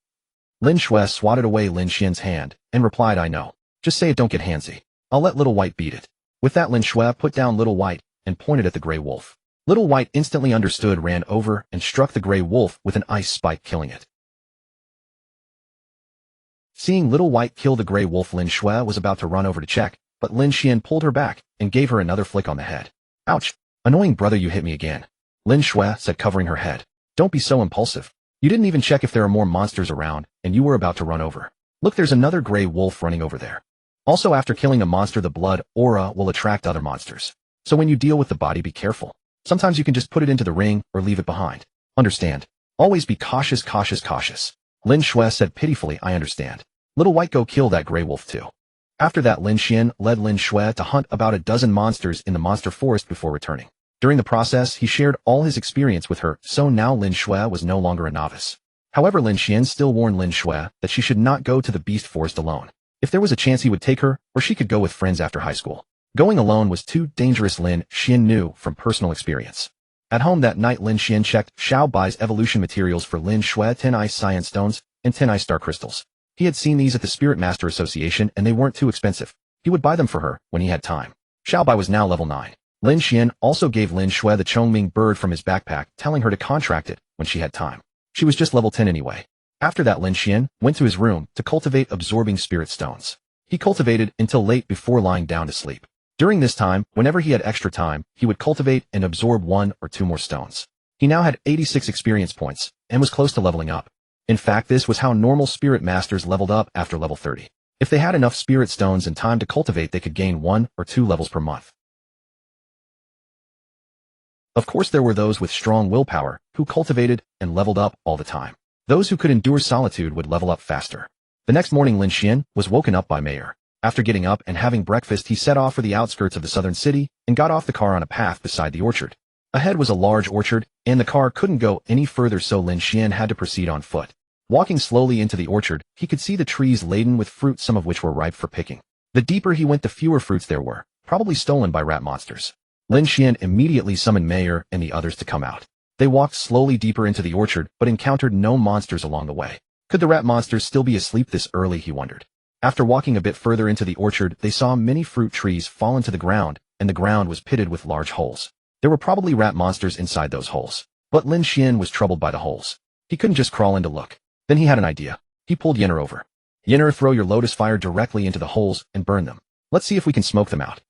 Lin Xuan swatted away Lin Xian's hand and replied, "I know. Just say it, don't get handsy. I'll let Little White beat it." With that, Lin Xuan put down Little White and pointed at the gray wolf. Little White instantly understood, ran over and struck the gray wolf with an ice spike, killing it. Seeing Little White kill the gray wolf, Lin Xuan was about to run over to check, but Lin Xian pulled her back and gave her another flick on the head. "Ouch! Annoying brother, you hit me again," Lin Xuan said, covering her head. "Don't be so impulsive. You didn't even check if there are more monsters around, and you were about to run over. Look, there's another gray wolf running over there. Also, after killing a monster, the blood aura will attract other monsters. So when you deal with the body, be careful. Sometimes you can just put it into the ring or leave it behind. Understand? Always be cautious, cautious, cautious." Lin Xuan said pitifully, "I understand. Little White, go kill that gray wolf too." After that, Lin Xian led Lin Xuan to hunt about a dozen monsters in the monster forest before returning. During the process, he shared all his experience with her, so now Lin Xuan was no longer a novice. However, Lin Xian still warned Lin Xuan that she should not go to the beast forest alone. If there was a chance, he would take her, or she could go with friends after high school. Going alone was too dangerous, Lin Xian knew from personal experience. At home that night, Lin Xian checked Xiao Bai's evolution materials for Lin Xuan: 10 ice science stones and 10 ice star crystals. He had seen these at the Spirit Master Association and they weren't too expensive. He would buy them for her when he had time. Xiao Bai was now level 9. Lin Xian also gave Lin Xuan the Chongming bird from his backpack, telling her to contract it when she had time. She was just level 10 anyway. After that, Lin Xian went to his room to cultivate absorbing spirit stones. He cultivated until late before lying down to sleep. During this time, whenever he had extra time, he would cultivate and absorb 1 or 2 more stones. He now had 86 experience points and was close to leveling up. In fact, this was how normal spirit masters leveled up after level 30. If they had enough spirit stones and time to cultivate, they could gain 1 or 2 levels per month. Of course, there were those with strong willpower who cultivated and leveled up all the time. Those who could endure solitude would level up faster. The next morning, Lin Xian was woken up by Mayor. After getting up and having breakfast, he set off for the outskirts of the southern city and got off the car on a path beside the orchard. Ahead was a large orchard, and the car couldn't go any further, so Lin Xian had to proceed on foot. Walking slowly into the orchard, he could see the trees laden with fruit, some of which were ripe for picking. The deeper he went, the fewer fruits there were, probably stolen by rat monsters. Lin Xian immediately summoned Mayor and the others to come out. They walked slowly deeper into the orchard, but encountered no monsters along the way. Could the rat monsters still be asleep this early, he wondered. After walking a bit further into the orchard, they saw many fruit trees fallen to the ground, and the ground was pitted with large holes. There were probably rat monsters inside those holes. But Lin Xian was troubled by the holes. He couldn't just crawl in to look. Then he had an idea. He pulled Yenner over. "Yenner, throw your lotus fire directly into the holes and burn them. Let's see if we can smoke them out."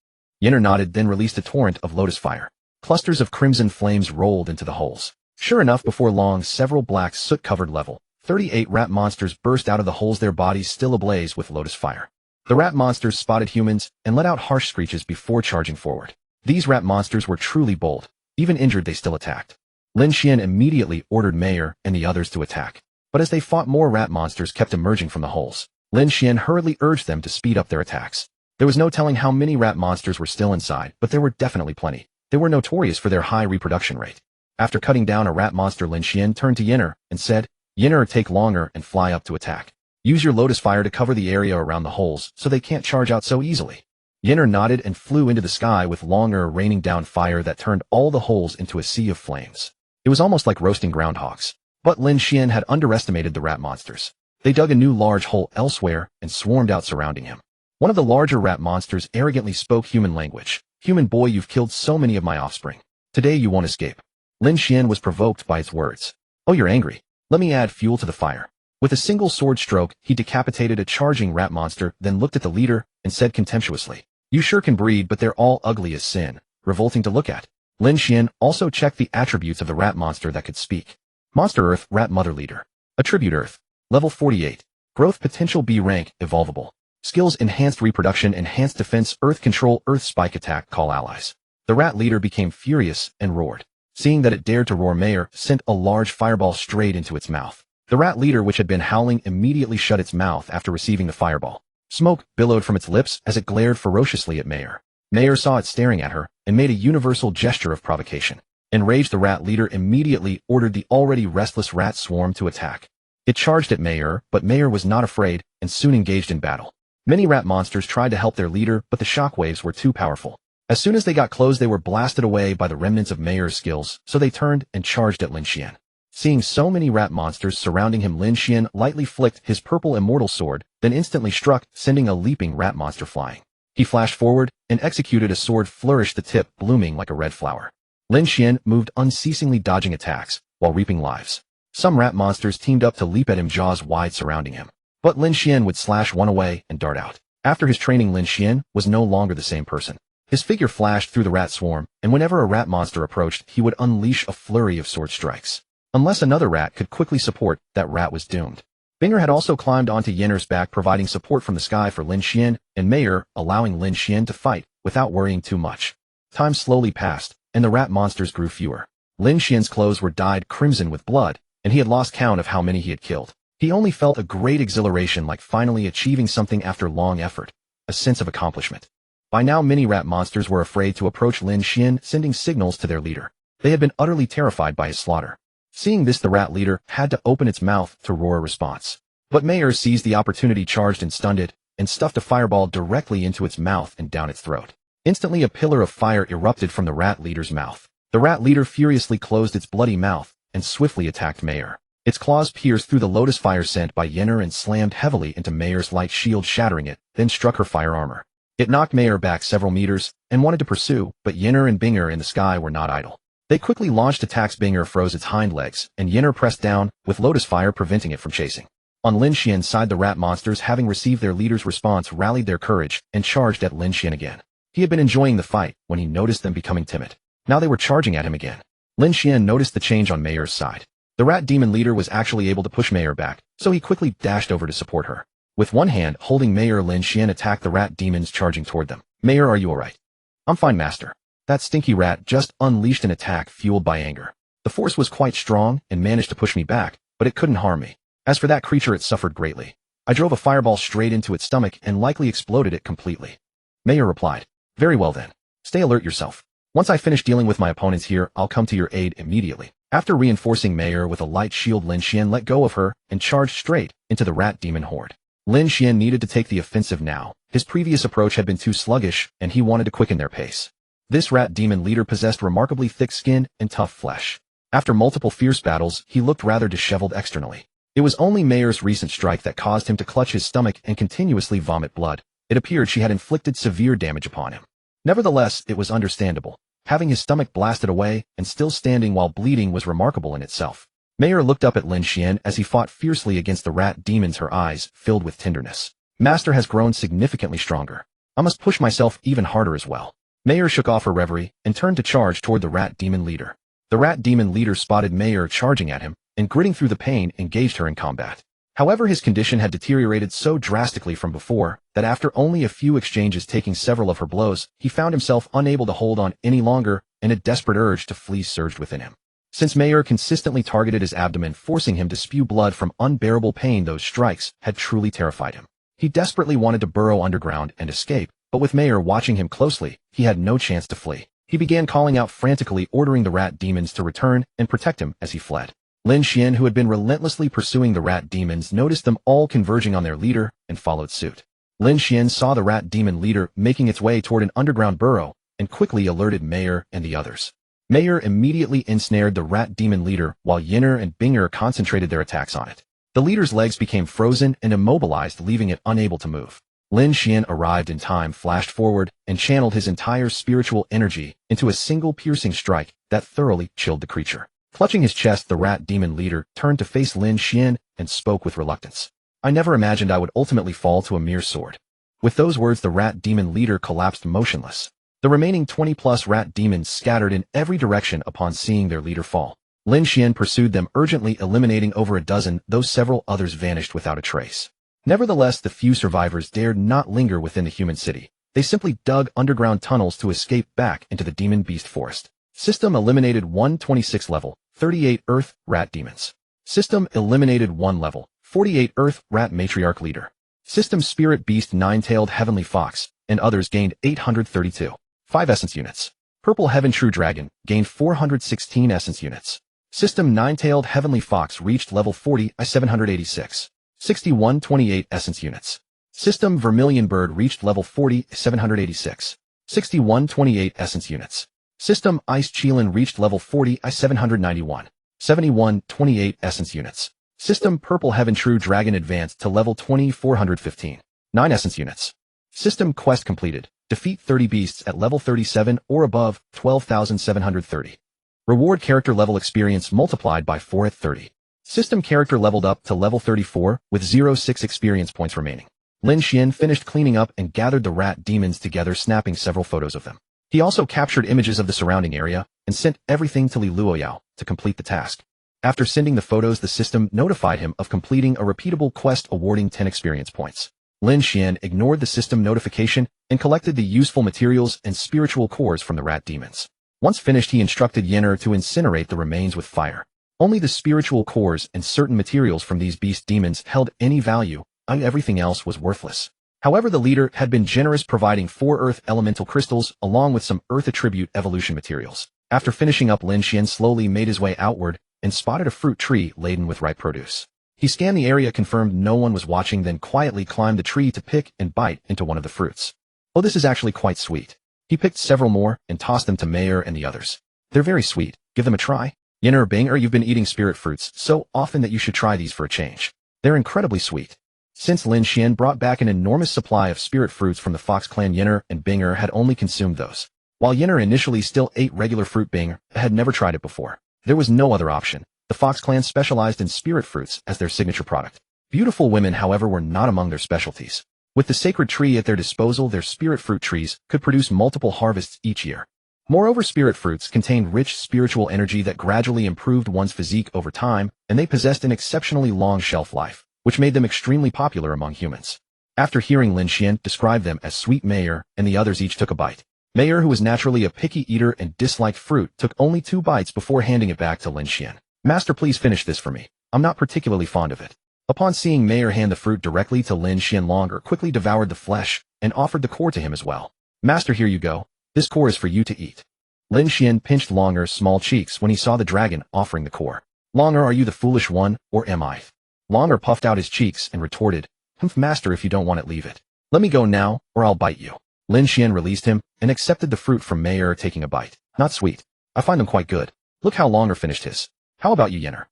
Yenner nodded, then released a torrent of lotus fire. Clusters of crimson flames rolled into the holes. Sure enough, before long, several black soot-covered level 38 rat monsters burst out of the holes, their bodies still ablaze with lotus fire. The rat monsters spotted humans and let out harsh screeches before charging forward. These rat monsters were truly bold. Even injured, they still attacked. Lin Xian immediately ordered Mayor and the others to attack. But as they fought, more rat monsters kept emerging from the holes. Lin Xian hurriedly urged them to speed up their attacks. There was no telling how many rat monsters were still inside, but there were definitely plenty. They were notorious for their high reproduction rate. After cutting down a rat monster, Lin Xuan turned to Yinner and said, Yinner, take longer and fly up to attack. Use your lotus fire to cover the area around the holes so they can't charge out so easily. Yinner nodded and flew into the sky with longer, raining down fire that turned all the holes into a sea of flames. It was almost like roasting groundhogs. But Lin Xuan had underestimated the rat monsters. They dug a new large hole elsewhere and swarmed out surrounding him. One of the larger rat monsters arrogantly spoke human language. Human boy, you've killed so many of my offspring. Today you won't escape. Lin Xuan was provoked by its words. Oh, you're angry. Let me add fuel to the fire. With a single sword stroke, he decapitated a charging rat monster, then looked at the leader and said contemptuously, You sure can breed, but they're all ugly as sin, revolting to look at. Lin Xuan also checked the attributes of the rat monster that could speak. Monster Earth, Rat Mother Leader. Attribute Earth. Level 48. Growth Potential B rank, Evolvable. Skills Enhanced Reproduction, Enhanced Defense, Earth Control, Earth Spike Attack, Call Allies. The rat leader became furious and roared. Seeing that it dared to roar, Mayor sent a large fireball straight into its mouth. The rat leader, which had been howling, immediately shut its mouth after receiving the fireball. Smoke billowed from its lips as it glared ferociously at Mayor. Mayor saw it staring at her and made a universal gesture of provocation. Enraged, the rat leader immediately ordered the already restless rat swarm to attack. It charged at Mayor, but Mayor was not afraid and soon engaged in battle. Many rat monsters tried to help their leader, but the shockwaves were too powerful. As soon as they got close, they were blasted away by the remnants of Mayor's skills, so they turned and charged at Lin Xuan. Seeing so many rat monsters surrounding him, Lin Xuan lightly flicked his purple immortal sword, then instantly struck, sending a leaping rat monster flying. He flashed forward and executed a sword flourish, the tip blooming like a red flower. Lin Xuan moved unceasingly, dodging attacks while reaping lives. Some rat monsters teamed up to leap at him, jaws wide surrounding him. But Lin Xuan would slash one away and dart out. After his training, Lin Xuan was no longer the same person. His figure flashed through the rat swarm, and whenever a rat monster approached, he would unleash a flurry of sword strikes. Unless another rat could quickly support, that rat was doomed. Binger had also climbed onto Yinner's back, providing support from the sky for Lin Xuan and Mayor, allowing Lin Xuan to fight without worrying too much. Time slowly passed, and the rat monsters grew fewer. Lin Xuan's clothes were dyed crimson with blood, and he had lost count of how many he had killed. He only felt a great exhilaration, like finally achieving something after long effort, a sense of accomplishment. By now, many rat monsters were afraid to approach Lin Xuan, sending signals to their leader. They had been utterly terrified by his slaughter. Seeing this, the rat leader had to open its mouth to roar a response. But Mayor seized the opportunity, charged and stunned it, and stuffed a fireball directly into its mouth and down its throat. Instantly, a pillar of fire erupted from the rat leader's mouth. The rat leader furiously closed its bloody mouth and swiftly attacked Mayor. Its claws pierced through the lotus fire sent by Yinner and slammed heavily into Mayor's light shield, shattering it, then struck her fire armor. It knocked Mayor back several meters and wanted to pursue, but Yinner and Binger in the sky were not idle. They quickly launched attacks. Binger froze its hind legs, and Yinner pressed down, with lotus fire preventing it from chasing. On Lin Xuan's side, the rat monsters, having received their leader's response, rallied their courage and charged at Lin Xuan again. He had been enjoying the fight when he noticed them becoming timid. Now they were charging at him again. Lin Xuan noticed the change on Mayor's side. The rat demon leader was actually able to push Mayor back, so he quickly dashed over to support her. With one hand holding Mayor, Lin Xuan attacked the rat demons charging toward them. Mayor, are you alright? I'm fine, master. That stinky rat just unleashed an attack fueled by anger. The force was quite strong and managed to push me back, but it couldn't harm me. As for that creature, it suffered greatly. I drove a fireball straight into its stomach and likely exploded it completely. Mayor replied. Very well then. Stay alert yourself. Once I finish dealing with my opponents here, I'll come to your aid immediately. After reinforcing Mayor with a light shield, Lin Xuan let go of her and charged straight into the rat demon horde. Lin Xuan needed to take the offensive now. His previous approach had been too sluggish, and he wanted to quicken their pace. This rat demon leader possessed remarkably thick skin and tough flesh. After multiple fierce battles, he looked rather disheveled externally. It was only Mayor's recent strike that caused him to clutch his stomach and continuously vomit blood. It appeared she had inflicted severe damage upon him. Nevertheless, it was understandable. Having his stomach blasted away and still standing while bleeding was remarkable in itself. Mayor looked up at Lin Xuan as he fought fiercely against the rat demons, her eyes filled with tenderness. Master has grown significantly stronger. I must push myself even harder as well. Mayor shook off her reverie and turned to charge toward the rat demon leader. The rat demon leader spotted Mayor charging at him and, gritting through the pain, engaged her in combat. However, his condition had deteriorated so drastically from before that after only a few exchanges, taking several of her blows, he found himself unable to hold on any longer, and a desperate urge to flee surged within him. Since Mayor consistently targeted his abdomen, forcing him to spew blood from unbearable pain, those strikes had truly terrified him. He desperately wanted to burrow underground and escape, but with Mayor watching him closely, he had no chance to flee. He began calling out frantically, ordering the rat demons to return and protect him as he fled. Lin Xuan, who had been relentlessly pursuing the rat demons, noticed them all converging on their leader and followed suit. Lin Xuan saw the rat demon leader making its way toward an underground burrow and quickly alerted Mayer and the others. Mayer immediately ensnared the rat demon leader while Yinner and Binger concentrated their attacks on it. The leader's legs became frozen and immobilized, leaving it unable to move. Lin Xuan arrived in time, flashed forward, and channeled his entire spiritual energy into a single piercing strike that thoroughly chilled the creature. Clutching his chest, the rat demon leader turned to face Lin Xuan and spoke with reluctance. I never imagined I would ultimately fall to a mere sword. With those words, the rat demon leader collapsed motionless. The remaining 20-plus rat demons scattered in every direction upon seeing their leader fall. Lin Xuan pursued them urgently, eliminating over a dozen, though several others vanished without a trace. Nevertheless, the few survivors dared not linger within the human city. They simply dug underground tunnels to escape back into the demon beast forest. System eliminated 126 level, 38 Earth, rat demons. System eliminated 1 level, 48 Earth, rat matriarch leader. System spirit beast 9-tailed heavenly fox, and others gained 832. 5 essence units. Purple heaven true dragon, gained 416 essence units. System 9-tailed heavenly fox reached level 40, 786. 6128 essence units. System vermilion bird reached level 40, 786. 6128 essence units. System ice cheelin reached level 40, 791. 7128 essence units. System purple heaven true dragon advanced to level 20, 415. 9 essence units. System quest completed. Defeat 30 beasts at level 37 or above, 12,730. Reward character level experience multiplied by 4 at 30. System character leveled up to level 34 with 0.6 experience points remaining. Lin Xuan finished cleaning up and gathered the rat demons together, snapping several photos of them. He also captured images of the surrounding area and sent everything to Li Luoyao to complete the task. After sending the photos, the system notified him of completing a repeatable quest awarding 10 experience points. Lin Xuan ignored the system notification and collected the useful materials and spiritual cores from the rat demons. Once finished, he instructed Yinner to incinerate the remains with fire. Only the spiritual cores and certain materials from these beast demons held any value, and everything else was worthless. However, the leader had been generous, providing 4 earth elemental crystals along with some earth attribute evolution materials. After finishing up, Lin Xuan slowly made his way outward and spotted a fruit tree laden with ripe produce. He scanned the area, confirmed no one was watching, then quietly climbed the tree to pick and bite into one of the fruits. Oh, this is actually quite sweet. He picked several more and tossed them to Mayer and the others. They're very sweet. Give them a try. Yinner or Binger, you've been eating spirit fruits so often that you should try these for a change. They're incredibly sweet. Since Lin Xuan brought back an enormous supply of spirit fruits from the Fox clan, Yinner and Binger had only consumed those. While Yinner initially still ate regular fruit, Binger had never tried it before. There was no other option. The Fox clan specialized in spirit fruits as their signature product. Beautiful women, however, were not among their specialties. With the sacred tree at their disposal, their spirit fruit trees could produce multiple harvests each year. Moreover, spirit fruits contained rich spiritual energy that gradually improved one's physique over time, and they possessed an exceptionally long shelf life, which made them extremely popular among humans. After hearing Lin Xuan describe them as sweet, Mayer and the others each took a bite. Mayer, who was naturally a picky eater and disliked fruit, took only 2 bites before handing it back to Lin Xuan. Master, please finish this for me. I'm not particularly fond of it. Upon seeing Mayer hand the fruit directly to Lin Xuan, Longer quickly devoured the flesh and offered the core to him as well. Master, here you go. This core is for you to eat. Lin Xuan pinched Longer's small cheeks when he saw the dragon offering the core. Longer, are you the foolish one, or am I? Longer puffed out his cheeks and retorted, Master, if you don't want it, leave it. Let me go now, or I'll bite you. Lin Xuan released him and accepted the fruit from Mayer, taking a bite. Not sweet. I find them quite good. Look how Longer finished his. How about you, Yinner?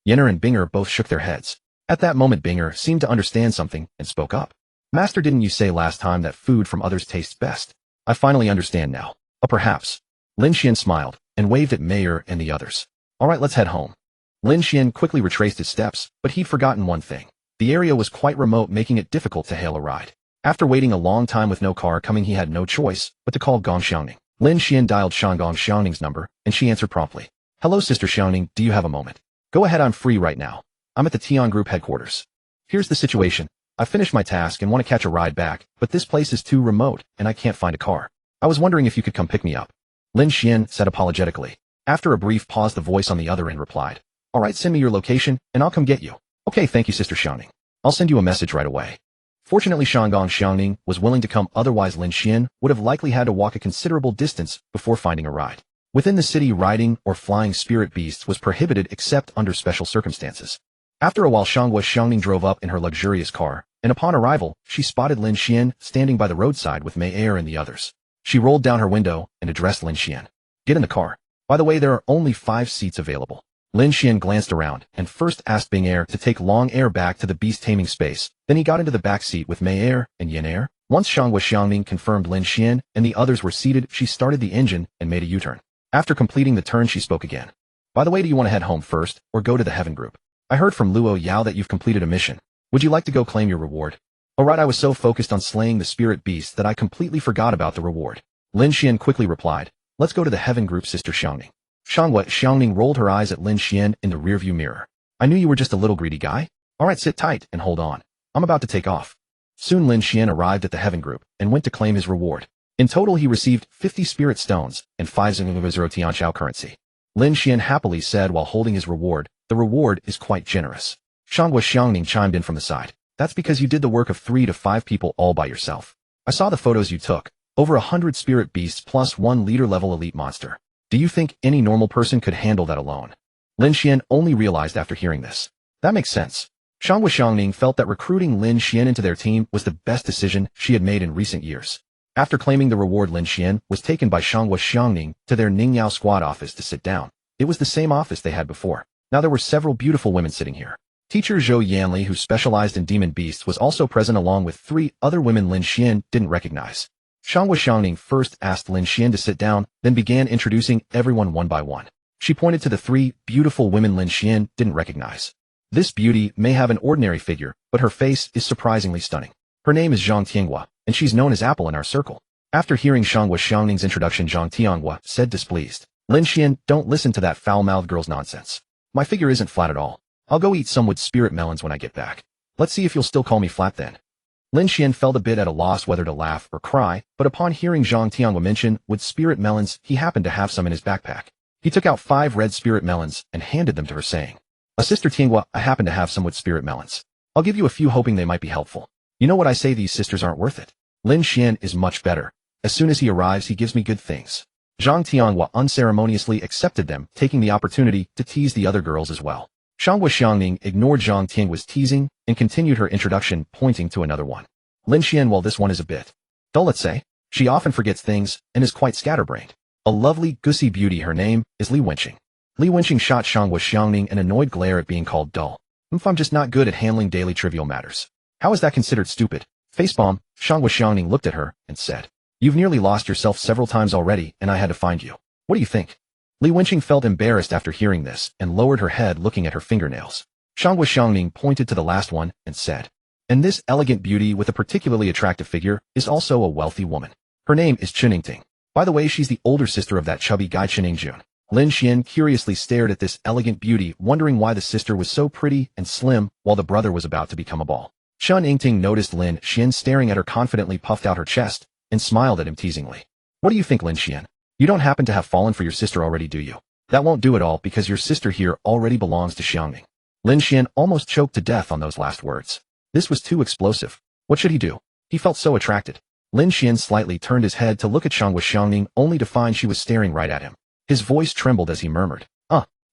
Yinner and Binger both shook their heads. At that moment, Binger seemed to understand something and spoke up. Master, didn't you say last time that food from others tastes best? I finally understand now. Oh, perhaps. Lin Xuan smiled and waved at Mayer and the others. All right, let's head home. Lin Xuan quickly retraced his steps, but he'd forgotten one thing. The area was quite remote, making it difficult to hail a ride. After waiting a long time with no car coming, he had no choice but to call Gong Xiaoning. Lin Xuan dialed Gong Xiaoning's number, and she answered promptly. Hello, Sister Xiaoning, do you have a moment? Go ahead, I'm free right now. I'm at the Tian Group headquarters. Here's the situation. I finished my task and want to catch a ride back, but this place is too remote, and I can't find a car. I was wondering if you could come pick me up. Lin Xuan said apologetically. After a brief pause, the voice on the other end replied. All right, send me your location, and I'll come get you. Okay, thank you, Sister Xiaoning. I'll send you a message right away. Fortunately, Shanggong Xiangning was willing to come, otherwise Lin Xuan would have likely had to walk a considerable distance before finding a ride. Within the city, riding or flying spirit beasts was prohibited except under special circumstances. After a while, Shanghua Xiangning drove up in her luxurious car, and upon arrival, she spotted Lin Xuan standing by the roadside with Mei Er and the others. She rolled down her window and addressed Lin Xuan. "Get in the car. By the way, there are only 5 seats available." Lin Xuan glanced around and first asked Bing Er to take Long Er back to the Beast-Taming space. Then he got into the back seat with Mei Er and Yin Er. Once Shanghua Xiangning confirmed Lin Xuan and the others were seated, she started the engine and made a U-turn. After completing the turn, she spoke again. "By the way, do you want to head home first or go to the Heaven Group? I heard from Luo Yao that you've completed a mission. Would you like to go claim your reward?" "Alright, I was so focused on slaying the spirit beast that I completely forgot about the reward." Lin Xuan quickly replied, "Let's go to the Heaven Group, Sister Xiangning." Shanghua Xiangning rolled her eyes at Lin Xuan in the rearview mirror. "I knew you were just a little greedy guy. Alright, sit tight and hold on. I'm about to take off." Soon Lin Xuan arrived at the Heaven Group and went to claim his reward. In total, he received 50 spirit stones and 5 Tianqiao currency. Lin Xuan happily said while holding his reward, "The reward is quite generous." Shanghua Xiangning chimed in from the side. "That's because you did the work of 3 to 5 people all by yourself. I saw the photos you took. Over 100 spirit beasts plus 1 leader-level elite monster. Do you think any normal person could handle that alone?" Lin Xuan only realized after hearing this. That makes sense. Shanghua Xiangning felt that recruiting Lin Xuan into their team was the best decision she had made in recent years. After claiming the reward, Lin Xuan was taken by Shanghua Xiangning to their Ningyao squad office to sit down. It was the same office they had before. Now there were several beautiful women sitting here. Teacher Zhou Yanli, who specialized in demon beasts, was also present along with 3 other women Lin Xuan didn't recognize. Shanghua Xiangning first asked Lin Xuan to sit down, then began introducing everyone one by one. She pointed to the 3 beautiful women Lin Xuan didn't recognize. This beauty may have an ordinary figure, but her face is surprisingly stunning. Her name is Zhang Tianghua, and she's known as Apple in our circle. After hearing Shanghua Xiangning's introduction, Zhang Tianghua said displeased, "Lin Xuan, don't listen to that foul-mouthed girl's nonsense. My figure isn't flat at all. I'll go eat some with spirit melons when I get back. Let's see if you'll still call me flat then." Lin Xuan felt a bit at a loss whether to laugh or cry, but upon hearing Zhang Tianghua mention with spirit melons, he happened to have some in his backpack. He took out 5 red spirit melons and handed them to her, saying, Sister Tianghua, I happen to have some with spirit melons. I'll give you a few hoping they might be helpful. You know what I say, these sisters aren't worth it. Lin Xuan is much better. As soon as he arrives, he gives me good things." Zhang Tianghua unceremoniously accepted them, taking the opportunity to tease the other girls as well. Shanghua Xiangning ignored Zhang Tianghua's teasing and continued her introduction, pointing to another one. Lin Xuan, well, this one is a bit dull, let's say. She often forgets things and is quite scatterbrained. A lovely, goosey beauty, her name is Li Wenqing. Li Wenqing shot Shanghua Xiangning an annoyed glare at being called dull. I'm just not good at handling daily trivial matters. How is that considered stupid? Facepalm, Shanghua Xiangning looked at her and said, "You've nearly lost yourself several times already, and I had to find you. What do you think?" Li Wenqing felt embarrassed after hearing this and lowered her head, looking at her fingernails. Shanghua Xiangning pointed to the last one and said, "And this elegant beauty with a particularly attractive figure is also a wealthy woman. Her name is Cheningting. By the way, she's the older sister of that chubby guy Cheningjun." Lin Xuan curiously stared at this elegant beauty, wondering why the sister was so pretty and slim while the brother was about to become a ball. Chen Yingting noticed Lin Xuan staring at her, confidently puffed out her chest and smiled at him teasingly. "What do you think, Lin Xuan? You don't happen to have fallen for your sister already, do you? That won't do at all, because your sister here already belongs to Xiangning." Lin Xuan almost choked to death on those last words. This was too explosive. What should he do? He felt so attracted. Lin Xuan slightly turned his head to look at Shanghua Xiangning, only to find she was staring right at him. His voice trembled as he murmured,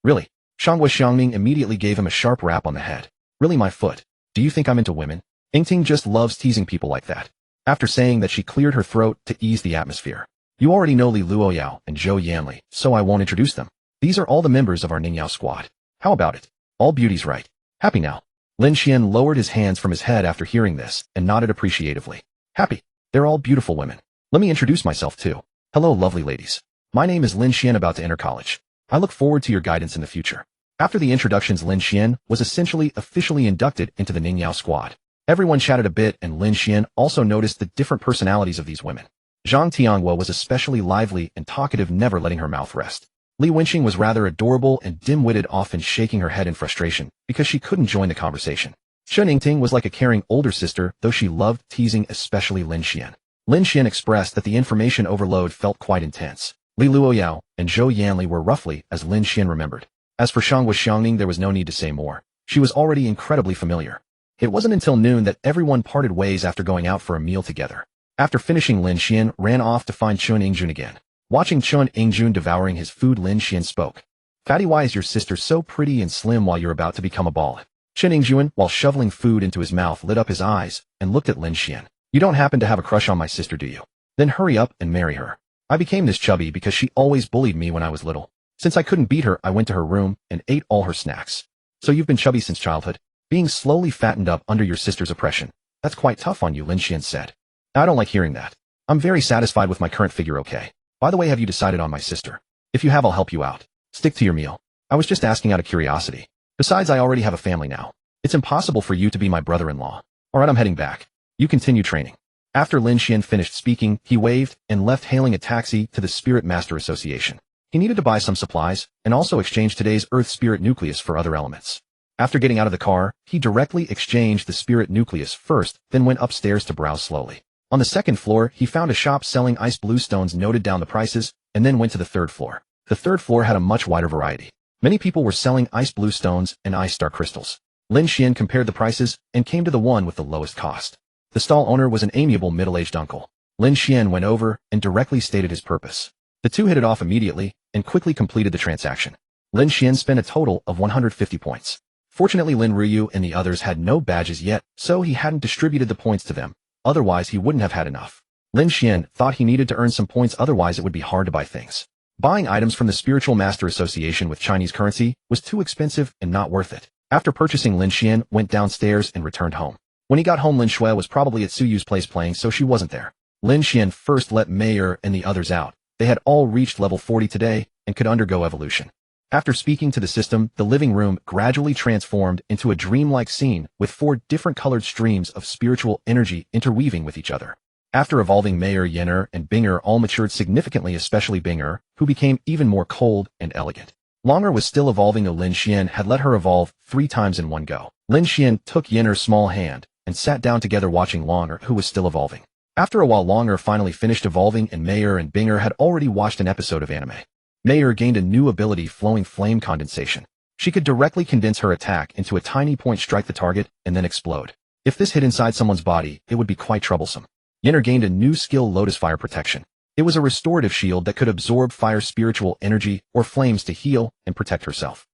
really?" Shanghua Xiangning immediately gave him a sharp rap on the head. "Really, my foot? Do you think I'm into women? Yingting just loves teasing people like that." After saying that, she cleared her throat to ease the atmosphere. "You already know Li Luoyao and Zhou Yanli, so I won't introduce them. These are all the members of our Ningyao squad. How about it? All beauties, right? Happy now?" Lin Xuan lowered his hands from his head after hearing this and nodded appreciatively. "Happy? They're all beautiful women. Let me introduce myself too. Hello, lovely ladies. My name is Lin Xuan, about to enter college. I look forward to your guidance in the future." After the introductions, Lin Xuan was essentially officially inducted into the Ningyao squad. Everyone chatted a bit, and Lin Xuan also noticed the different personalities of these women. Zhang Tianghua was especially lively and talkative, never letting her mouth rest. Li Wenqing was rather adorable and dim-witted, often shaking her head in frustration because she couldn't join the conversation. Chen Yingting was like a caring older sister, though she loved teasing especially Lin Xuan. Lin Xuan expressed that the information overload felt quite intense. Li Luoyao and Zhou Yanli were roughly as Lin Xuan remembered. As for Shanghua Xiangning, there was no need to say more. She was already incredibly familiar. It wasn't until noon that everyone parted ways after going out for a meal together. After finishing, Lin Xuan ran off to find Chun Yingjun again. Watching Chun Yingjun devouring his food, Lin Xuan spoke. Fatty, why is your sister so pretty and slim while you're about to become a ball? Chun Yingjun, while shoveling food into his mouth, lit up his eyes and looked at Lin Xuan. You don't happen to have a crush on my sister, do you? Then hurry up and marry her. I became this chubby because she always bullied me when I was little. Since I couldn't beat her, I went to her room and ate all her snacks. So you've been chubby since childhood, being slowly fattened up under your sister's oppression. That's quite tough on you, Lin Xuan said. I don't like hearing that. I'm very satisfied with my current figure, okay? By the way, have you decided on my sister? If you have, I'll help you out. Stick to your meal. I was just asking out of curiosity. Besides, I already have a family now. It's impossible for you to be my brother-in-law. Alright, I'm heading back. You continue training. After Lin Xuan finished speaking, he waved and left, hailing a taxi to the Spirit Master Association. He needed to buy some supplies and also exchange today's Earth Spirit Nucleus for other elements. After getting out of the car, he directly exchanged the Spirit Nucleus first, then went upstairs to browse slowly. On the second floor, he found a shop selling ice blue stones, noted down the prices, and then went to the third floor. The third floor had a much wider variety. Many people were selling ice blue stones and ice star crystals. Lin Xuan compared the prices and came to the one with the lowest cost. The stall owner was an amiable middle-aged uncle. Lin Xuan went over and directly stated his purpose. The two hit it off immediately and quickly completed the transaction. Lin Xuan spent a total of 150 points. Fortunately, Lin Ryu and the others had no badges yet, so he hadn't distributed the points to them. Otherwise, he wouldn't have had enough. Lin Xuan thought he needed to earn some points, otherwise it would be hard to buy things. Buying items from the Spiritual Master Association with Chinese currency was too expensive and not worth it. After purchasing, Lin Xuan went downstairs and returned home. When he got home, Lin Xuan was probably at Suyu's place playing, so she wasn't there. Lin Xuan first let Mayor and the others out. They had all reached level 40 today and could undergo evolution. After speaking to the system, the living room gradually transformed into a dreamlike scene with 4 different colored streams of spiritual energy interweaving with each other. After evolving, Mayor, Yenner, and Binger all matured significantly, especially Binger, who became even more cold and elegant. Longer was still evolving, though Lin Xuan had let her evolve 3 times in one go. Lin Xuan took Yenner's small hand and sat down together, watching Longer, who was still evolving. After a while, Longer finally finished evolving, and Mayor and Binger had already watched an episode of anime. Mayor gained a new ability, Flowing Flame Condensation. She could directly condense her attack into a tiny point, strike the target, and then explode. If this hit inside someone's body, it would be quite troublesome. Yenner gained a new skill, Lotus Fire Protection. It was a restorative shield that could absorb fire, spiritual energy, or flames to heal and protect herself.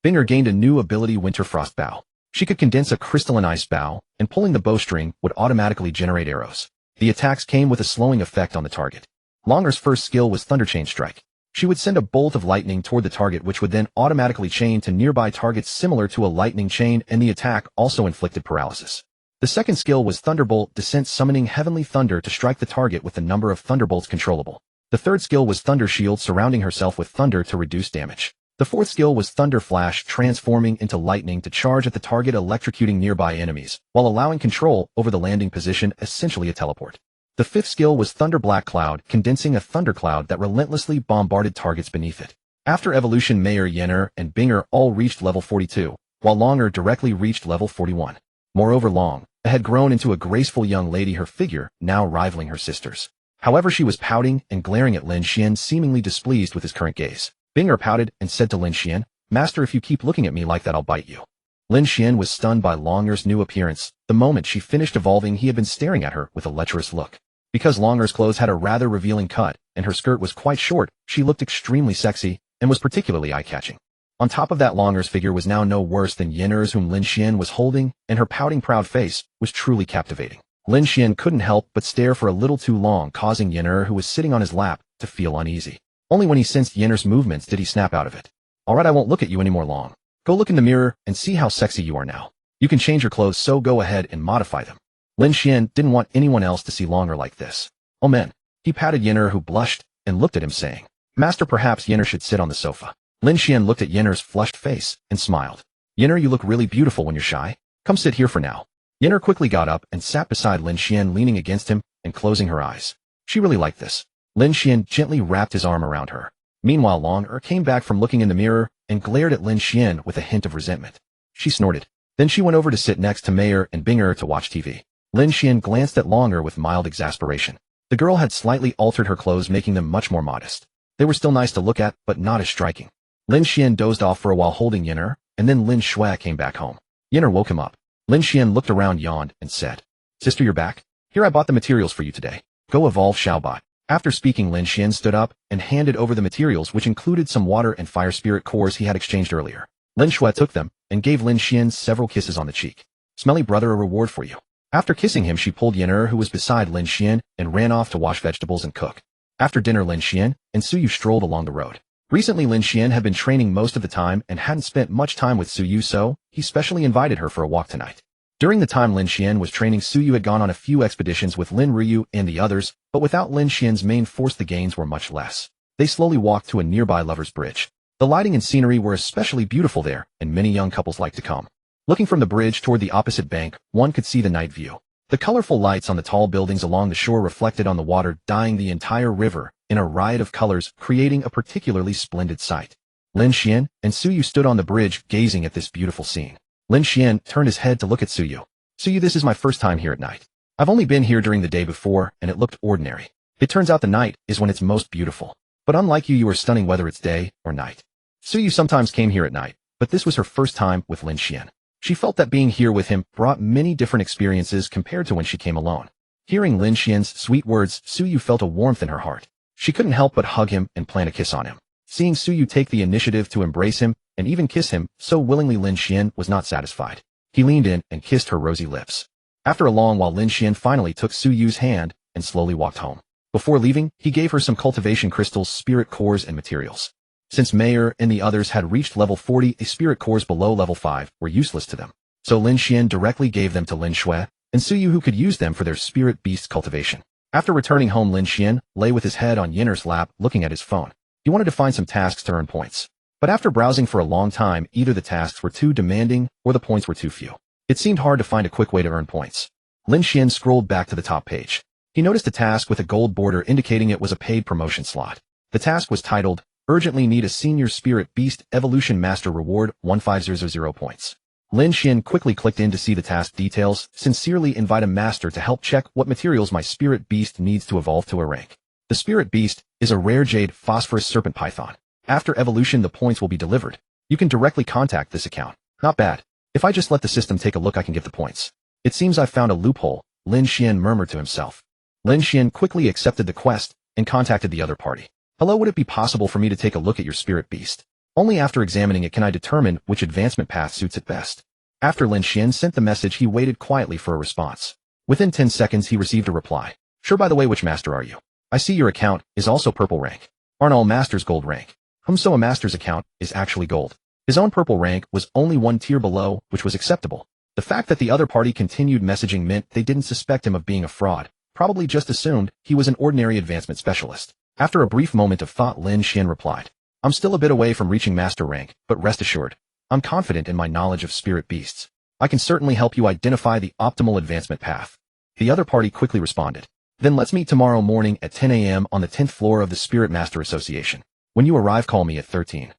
Binger gained a new ability, Winter Frost Bow. She could condense a crystalline ice bow, and pulling the bowstring would automatically generate arrows. The attacks came with a slowing effect on the target. Longer's first skill was Thunder Chain Strike. She would send a bolt of lightning toward the target, which would then automatically chain to nearby targets, similar to a lightning chain, and the attack also inflicted paralysis. The second skill was Thunderbolt Descent, summoning heavenly thunder to strike the target with the number of thunderbolts controllable. The third skill was Thunder Shield, surrounding herself with thunder to reduce damage. The fourth skill was Thunder Flash, transforming into lightning to charge at the target, electrocuting nearby enemies, while allowing control over the landing position, essentially a teleport. The fifth skill was Thunder Black Cloud, condensing a thundercloud that relentlessly bombarded targets beneath it. After evolution, Mayor, Yenner, and Binger all reached level 42, while Longer directly reached level 41. Moreover, Long had grown into a graceful young lady, her figure now rivaling her sister's. However, she was pouting and glaring at Lin Xuan, seemingly displeased with his current gaze. Binger pouted and said to Lin Xuan, "Master, if you keep looking at me like that, I'll bite you." Lin Xuan was stunned by Longer's new appearance. The moment she finished evolving, he had been staring at her with a lecherous look. Because Longer's clothes had a rather revealing cut, and her skirt was quite short, she looked extremely sexy, and was particularly eye-catching. On top of that, Longer's figure was now no worse than Yenner's, whom Lin Xuan was holding, and her pouting proud face was truly captivating. Lin Xuan couldn't help but stare for a little too long, causing Yenner, who was sitting on his lap, to feel uneasy. Only when he sensed Yenner's movements did he snap out of it. "Alright, I won't look at you anymore, Long. Go look in the mirror and see how sexy you are now. You can change your clothes, so go ahead and modify them." Lin Xuan didn't want anyone else to see Longer like this. "Oh man." He patted Yenner, who blushed, and looked at him saying, "Master, perhaps Yenner should sit on the sofa." Lin Xuan looked at Yenner's flushed face and smiled. "Yenner, you look really beautiful when you're shy. Come sit here for now." Yenner quickly got up and sat beside Lin Xuan, leaning against him and closing her eyes. She really liked this. Lin Xuan gently wrapped his arm around her. Meanwhile, Longer came back from looking in the mirror and glared at Lin Xuan with a hint of resentment. She snorted. Then she went over to sit next to Mayor and Binger to watch TV. Lin Xuan glanced at Longer with mild exasperation. The girl had slightly altered her clothes, making them much more modest. They were still nice to look at, but not as striking. Lin Xuan dozed off for a while, holding Yenner and then Lin Xuan came back home. Yin'er woke him up. Lin Xuan looked around, yawned, and said, "Sister, you're back? Here, I bought the materials for you today. Go evolve Xiaobot." After speaking, Lin Xuan stood up and handed over the materials, which included some water and fire spirit cores he had exchanged earlier. Lin Xuan took them and gave Lin Xuan several kisses on the cheek. "Smelly brother, a reward for you." After kissing him, she pulled Yin'er, who was beside Lin Xuan, and ran off to wash vegetables and cook. After dinner, Lin Xuan and Suyu strolled along the road. Recently, Lin Xuan had been training most of the time and hadn't spent much time with Suyu, so he specially invited her for a walk tonight. During the time Lin Xuan was training, Suyu had gone on a few expeditions with Lin Ryu and the others, but without Lin Xuan's main force the gains were much less. They slowly walked to a nearby lover's bridge. The lighting and scenery were especially beautiful there, and many young couples liked to come. Looking from the bridge toward the opposite bank, one could see the night view. The colorful lights on the tall buildings along the shore reflected on the water, dyeing the entire river in a riot of colors, creating a particularly splendid sight. Lin Xuan and Suyu stood on the bridge, gazing at this beautiful scene. Lin Xuan turned his head to look at Suyu. "Suyu, this is my first time here at night. I've only been here during the day before, and it looked ordinary. It turns out the night is when it's most beautiful. But unlike you are stunning whether it's day or night." Suyu sometimes came here at night, but this was her first time with Lin Xuan. She felt that being here with him brought many different experiences compared to when she came alone. Hearing Lin Xuan's sweet words, Suyu felt a warmth in her heart. She couldn't help but hug him and plant a kiss on him. Seeing Suyu take the initiative to embrace him and even kiss him so willingly, Lin Xuan was not satisfied. He leaned in and kissed her rosy lips. After a long while, Lin Xuan finally took Suyu's hand and slowly walked home. Before leaving, he gave her some cultivation crystals, spirit cores, and materials. Since Mayer and the others had reached level 40, the spirit cores below level 5 were useless to them. So Lin Xuan directly gave them to Lin Xuan and Suyu, who could use them for their spirit beast cultivation. After returning home, Lin Xuan lay with his head on Yin'er's lap, looking at his phone. He wanted to find some tasks to earn points. But after browsing for a long time, either the tasks were too demanding or the points were too few. It seemed hard to find a quick way to earn points. Lin Xuan scrolled back to the top page. He noticed a task with a gold border indicating it was a paid promotion slot. The task was titled, "Urgently need a Senior Spirit Beast Evolution Master Reward 15000 points." Lin Xuan quickly clicked in to see the task details. "Sincerely invite a master to help check what materials my spirit beast needs to evolve to a rank." The spirit beast is a rare jade phosphorus serpent python. After evolution, the points will be delivered. You can directly contact this account. Not bad. If I just let the system take a look, I can give the points. It seems I've found a loophole, Lin Xuan murmured to himself. Lin Xuan quickly accepted the quest and contacted the other party. "Hello, would it be possible for me to take a look at your spirit beast? Only after examining it can I determine which advancement path suits it best." After Lin Xuan sent the message, he waited quietly for a response. Within 10 seconds, he received a reply. "Sure, by the way, which master are you? I see your account is also purple rank. Aren't all masters gold rank?" So a master's account is actually gold. His own purple rank was only one tier below, which was acceptable. The fact that the other party continued messaging meant they didn't suspect him of being a fraud, probably just assumed he was an ordinary advancement specialist. After a brief moment of thought, Lin Xuan replied, "I'm still a bit away from reaching master rank, but rest assured, I'm confident in my knowledge of spirit beasts. I can certainly help you identify the optimal advancement path." The other party quickly responded, "Then let's meet tomorrow morning at 10 a.m. on the 10th floor of the Spirit Master Association. When you arrive, call me at 13.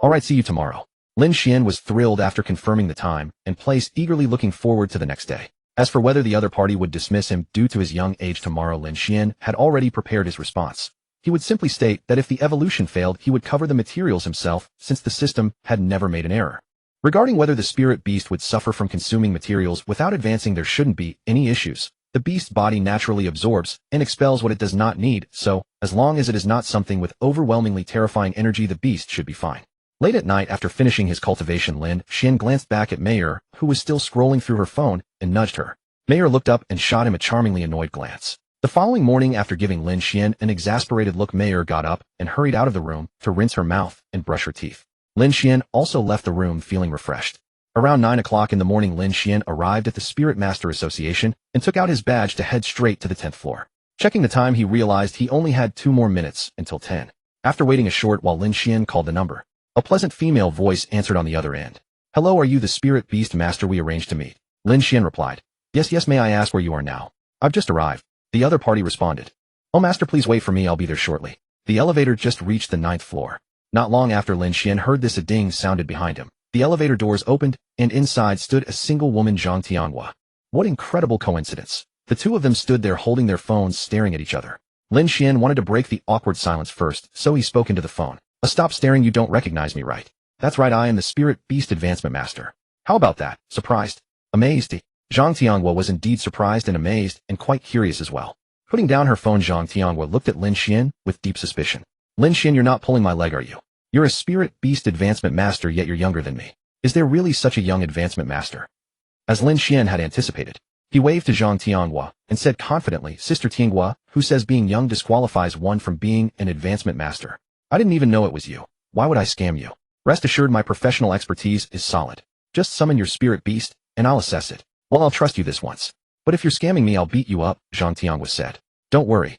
"Alright, see you tomorrow." Lin Xuan was thrilled after confirming the time and placed eagerly looking forward to the next day. As for whether the other party would dismiss him due to his young age tomorrow, Lin Xuan had already prepared his response. He would simply state that if the evolution failed, he would cover the materials himself, since the system had never made an error. Regarding whether the spirit beast would suffer from consuming materials without advancing, there shouldn't be any issues. The beast's body naturally absorbs and expels what it does not need, so, as long as it is not something with overwhelmingly terrifying energy, the beast should be fine. Late at night, after finishing his cultivation, Lin Xuan glanced back at Mayer, who was still scrolling through her phone, and nudged her. Mayer looked up and shot him a charmingly annoyed glance. The following morning, after giving Lin Xuan an exasperated look, Mayer got up and hurried out of the room to rinse her mouth and brush her teeth. Lin Xuan also left the room feeling refreshed. Around 9 o'clock in the morning, Lin Xuan arrived at the Spirit Master Association and took out his badge to head straight to the 10th floor. Checking the time, he realized he only had 2 more minutes until 10. After waiting a short while, Lin Xuan called the number. A pleasant female voice answered on the other end. "Hello, are you the Spirit Beast Master we arranged to meet?" Lin Xuan replied. Yes, may I ask where you are now?" "I've just arrived." The other party responded. "Oh, Master, please wait for me, I'll be there shortly." The elevator just reached the 9th floor. Not long after Lin Xuan heard this, a ding sounded behind him. The elevator doors opened, and inside stood a single woman, Zhang Tianhua. What incredible coincidence. The two of them stood there holding their phones, staring at each other. Lin Xuan wanted to break the awkward silence first, so he spoke into the phone. "Stop staring, you don't recognize me, right?" That's right, I am the Spirit Beast Advancement Master. How about that? Surprised? Amazed? Zhang Tianhua was indeed surprised and amazed, and quite curious as well. Putting down her phone, Zhang Tianhua looked at Lin Xuan with deep suspicion. Lin Xuan, you're not pulling my leg, are you? You're a Spirit Beast Advancement Master, yet you're younger than me. Is there really such a young Advancement Master? As Lin Xuan had anticipated, he waved to Zhang Tianhua and said confidently, Sister Tianhua, who says being young disqualifies one from being an Advancement Master? I didn't even know it was you. Why would I scam you? Rest assured my professional expertise is solid. Just summon your Spirit Beast, and I'll assess it. Well, I'll trust you this once. But if you're scamming me, I'll beat you up, Zhang Tianhua said. Don't worry.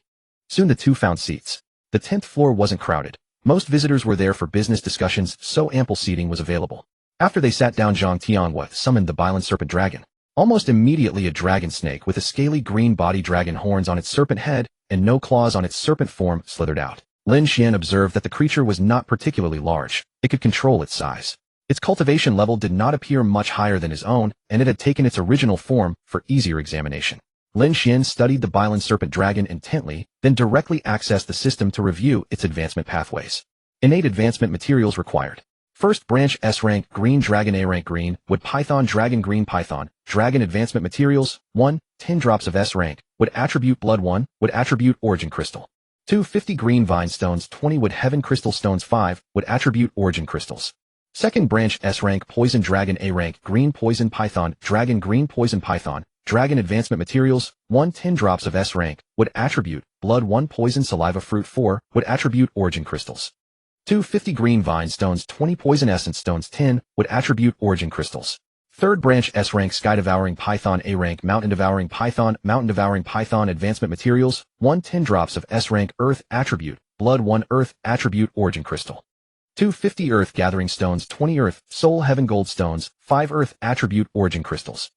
Soon the two found seats. The 10th floor wasn't crowded. Most visitors were there for business discussions, so ample seating was available. After they sat down, Zhang Tianhua summoned the Bylin Serpent Dragon. Almost immediately a dragon snake with a scaly green body, dragon horns on its serpent head, and no claws on its serpent form slithered out. Lin Xuan observed that the creature was not particularly large. It could control its size. Its cultivation level did not appear much higher than his own, and it had taken its original form for easier examination. Lin Xuan studied the Bylin Serpent Dragon intently, then directly accessed the system to review its advancement pathways. Innate advancement materials required. First branch S rank green dragon, A rank green wood python dragon, green python dragon. Advancement materials 1, 10 drops of S rank wood attribute blood, 1 wood attribute origin crystal. 2, 50 green vine stones, 20 wood heaven crystal stones, 5 wood attribute origin crystals. Second branch S rank poison dragon, A rank green poison python dragon, green poison python dragon. Advancement materials 1, 10 drops of S rank wood attribute blood, 1 poison saliva fruit, 4 wood attribute origin crystals. 2, 50 green vine stones, 20 poison essence stones, 10 would attribute origin crystals. Third branch S rank sky devouring python, A rank mountain devouring python advancement materials 1, 10 drops of S rank earth attribute blood, 1 earth attribute origin crystal. 2, 50 earth gathering stones, 20 earth soul heaven gold stones, 5 earth attribute origin crystals.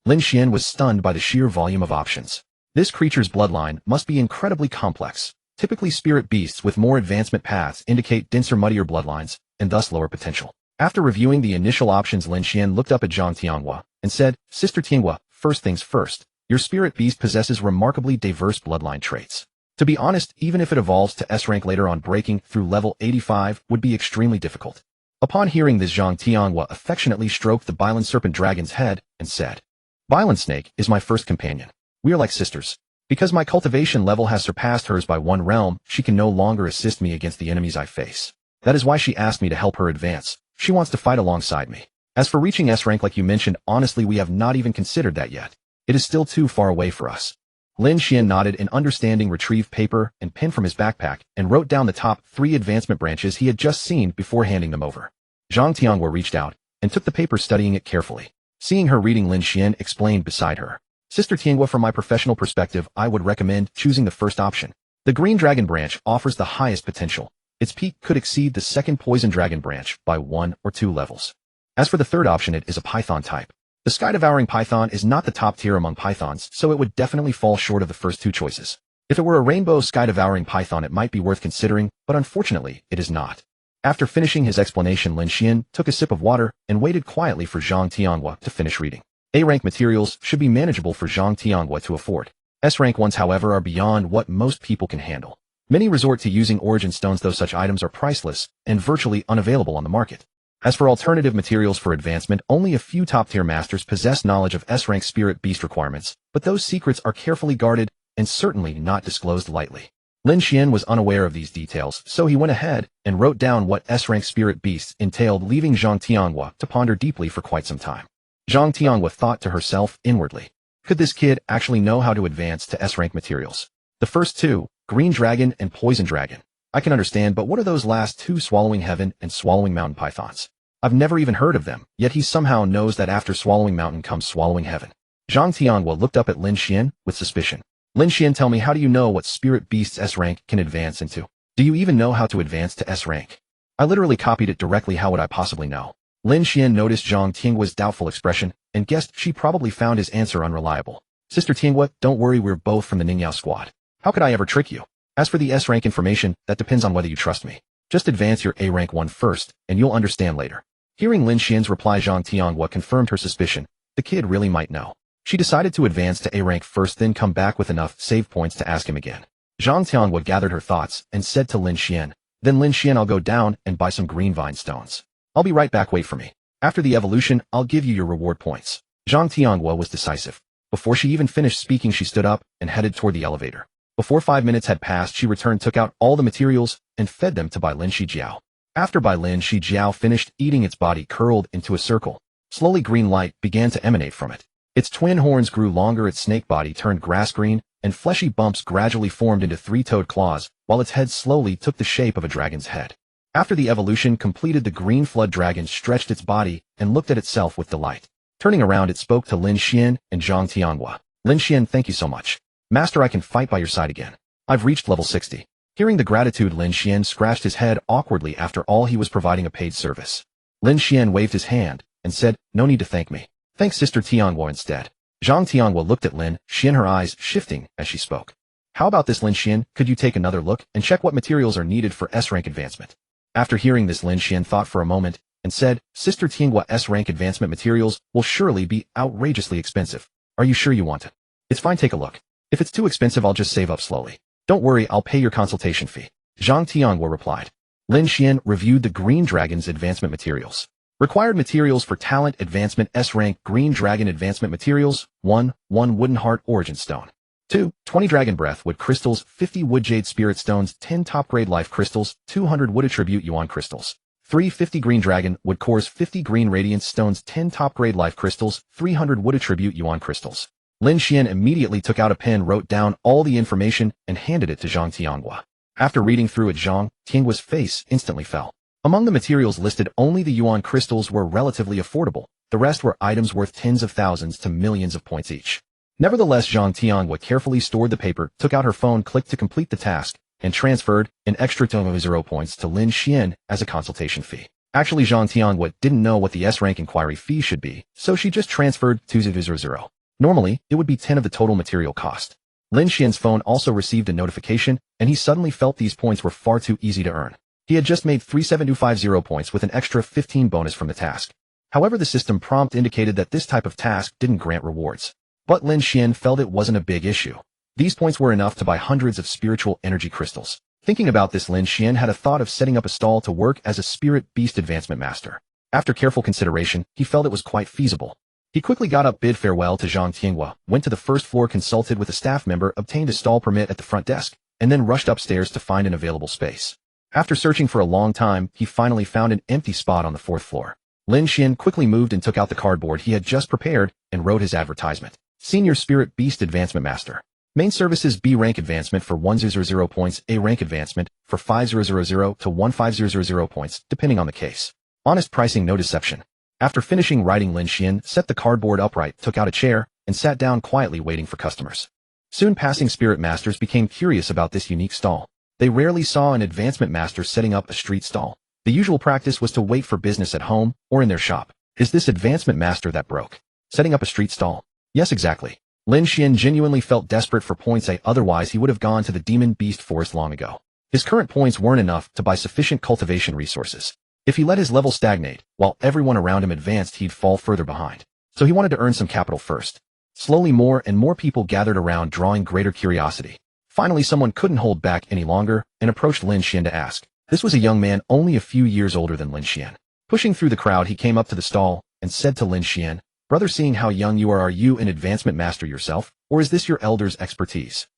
Lin Xuan was stunned by the sheer volume of options. This creature's bloodline must be incredibly complex. Typically, spirit beasts with more advancement paths indicate denser, muddier bloodlines, and thus lower potential. After reviewing the initial options, Lin Xuan looked up at Zhang Tianhua and said, Sister Tianhua, first things first, your spirit beast possesses remarkably diverse bloodline traits. To be honest, even if it evolves to S rank later on, breaking through level 85 would be extremely difficult. Upon hearing this, Zhang Tianhua affectionately stroked the Bylin Serpent Dragon's head and said, Bylin Snake is my first companion. We are like sisters. Because my cultivation level has surpassed hers by 1 realm, she can no longer assist me against the enemies I face. That is why she asked me to help her advance. She wants to fight alongside me. As for reaching S rank like you mentioned, honestly we have not even considered that yet. It is still too far away for us. Lin Xuan nodded in understanding, retrieved paper and pen from his backpack, and wrote down the top 3 advancement branches he had just seen before handing them over. Zhang Tianhua reached out and took the paper, studying it carefully. Seeing her reading, Lin Xuan explained beside her. Sister Tianhua, from my professional perspective, I would recommend choosing the first option. The Green Dragon branch offers the highest potential. Its peak could exceed the second Poison Dragon branch by 1 or 2 levels. As for the third option, it is a Python type. The Sky Devouring Python is not the top tier among pythons, so it would definitely fall short of the first 2 choices. If it were a Rainbow Sky Devouring Python, it might be worth considering, but unfortunately, it is not. After finishing his explanation, Lin Xuan took a sip of water and waited quietly for Zhang Tianhua to finish reading. A-rank materials should be manageable for Zhang Tianhua to afford. S-rank ones, however, are beyond what most people can handle. Many resort to using origin stones, though such items are priceless and virtually unavailable on the market. As for alternative materials for advancement, only a few top-tier masters possess knowledge of S-rank spirit beast requirements, but those secrets are carefully guarded and certainly not disclosed lightly. Lin Xuan was unaware of these details, so he went ahead and wrote down what S-rank spirit beasts entailed, leaving Zhang Tianhua to ponder deeply for quite some time. Zhang Tianhua thought to herself inwardly, could this kid actually know how to advance to S-rank materials? The first 2, Green Dragon and Poison Dragon, I can understand, but what are those last 2, Swallowing Heaven and Swallowing Mountain pythons? I've never even heard of them, yet he somehow knows that after Swallowing Mountain comes Swallowing Heaven. Zhang Tianhua looked up at Lin Xuan with suspicion. Lin Xuan, tell me, how do you know what spirit beasts S-rank can advance into? Do you even know how to advance to S-rank? I literally copied it directly, how would I possibly know? Lin Xuan noticed Zhang Tianhua's doubtful expression and guessed she probably found his answer unreliable. Sister Tianhua, don't worry, we're both from the Ningyao squad. How could I ever trick you? As for the S-rank information, that depends on whether you trust me. Just advance your A-rank one first, and you'll understand later. Hearing Lin Xuan's reply, Zhang Tianhua confirmed her suspicion. The kid really might know. She decided to advance to A-rank first, then come back with enough save points to ask him again. Zhang Tianhua gathered her thoughts and said to Lin Xuan, then Lin Xuan, I'll go down and buy some green vine stones. I'll be right back, wait for me. After the evolution, I'll give you your reward points. Zhang Tianhua was decisive. Before she even finished speaking, she stood up and headed toward the elevator. Before 5 minutes had passed, she returned, took out all the materials, and fed them to Bai Lin Shijiao. After Bai Lin Shijiao finished eating, its body curled into a circle. Slowly green light began to emanate from it. Its twin horns grew longer, its snake body turned grass green, and fleshy bumps gradually formed into three-toed claws, while its head slowly took the shape of a dragon's head. After the evolution completed, the green flood dragon stretched its body and looked at itself with delight. Turning around, it spoke to Lin Xuan and Zhang Tianhua. Lin Xuan, thank you so much. Master, I can fight by your side again. I've reached level 60. Hearing the gratitude, Lin Xuan scratched his head awkwardly. After all, he was providing a paid service. Lin Xuan waved his hand and said, no need to thank me. Thanks Sister Tianhua instead. Zhang Tianhua looked at Lin Xuan, her eyes shifting as she spoke. How about this, Lin Xuan? Could you take another look and check what materials are needed for S-rank advancement? After hearing this, Lin Xuan thought for a moment and said, Sister Tianhua, S-rank advancement materials will surely be outrageously expensive. Are you sure you want it? It's fine, take a look. If it's too expensive, I'll just save up slowly. Don't worry, I'll pay your consultation fee. Zhang Tianhua replied. Lin Xuan reviewed the Green Dragon's advancement materials. Required materials for talent advancement: S-rank Green Dragon advancement materials: 1 Wooden Heart Origin Stone, 2 20 Dragon Breath Wood Crystals, 50 Wood Jade Spirit Stones, 10 Top Grade Life Crystals, 200 Wood Attribute Yuan Crystals, 3 50 Green Dragon Wood Cores, 50 Green Radiance Stones, 10 Top Grade Life Crystals, 300 Wood Attribute Yuan Crystals. Lin Xuan immediately took out a pen, wrote down all the information, and handed it to Zhang Tianhua. After reading through it, Zhang Tianhua's face instantly fell. Among the materials listed, only the Yuan crystals were relatively affordable. The rest were items worth tens of thousands to millions of points each. Nevertheless, Zhang Tianhua carefully stored the paper, took out her phone, clicked to complete the task, and transferred an extra 0 points to Lin Xuan as a consultation fee. Actually, Zhang Tianhua didn't know what the S-rank inquiry fee should be, so she just transferred 200. Normally, it would be 10 of the total material cost. Lin Xuan's phone also received a notification, and he suddenly felt these points were far too easy to earn. He had just made 3750 points with an extra 15 bonus from the task. However, the system prompt indicated that this type of task didn't grant rewards. But Lin Xuan felt it wasn't a big issue. These points were enough to buy hundreds of spiritual energy crystals. Thinking about this, Lin Xuan had a thought of setting up a stall to work as a spirit beast advancement master. After careful consideration, he felt it was quite feasible. He quickly got up, bid farewell to Zhang Tianhua, went to the first floor, consulted with a staff member, obtained a stall permit at the front desk, and then rushed upstairs to find an available space. After searching for a long time, he finally found an empty spot on the 4th floor. Lin Xuan quickly moved and took out the cardboard he had just prepared and wrote his advertisement. Senior Spirit Beast Advancement Master. Main services: B rank advancement for 100 points, A rank advancement for 5000 to 1500 points, depending on the case. Honest pricing, no deception. After finishing writing, Lin Xuan set the cardboard upright, took out a chair, and sat down quietly waiting for customers. Soon passing spirit masters became curious about this unique stall. They rarely saw an advancement master setting up a street stall. The usual practice was to wait for business at home or in their shop. Is this advancement master that broke? Setting up a street stall? Yes, exactly. Lin Xuan genuinely felt desperate for points, otherwise he would have gone to the demon beast forest long ago. His current points weren't enough to buy sufficient cultivation resources. If he let his level stagnate, while everyone around him advanced, he'd fall further behind. So he wanted to earn some capital first. Slowly more and more people gathered around, drawing greater curiosity. Finally, someone couldn't hold back any longer and approached Lin Xuan to ask. This was a young man only a few years older than Lin Xuan. Pushing through the crowd, he came up to the stall and said to Lin Xuan, "Brother, seeing how young you are you an advancement master yourself, or is this your elder's expertise?"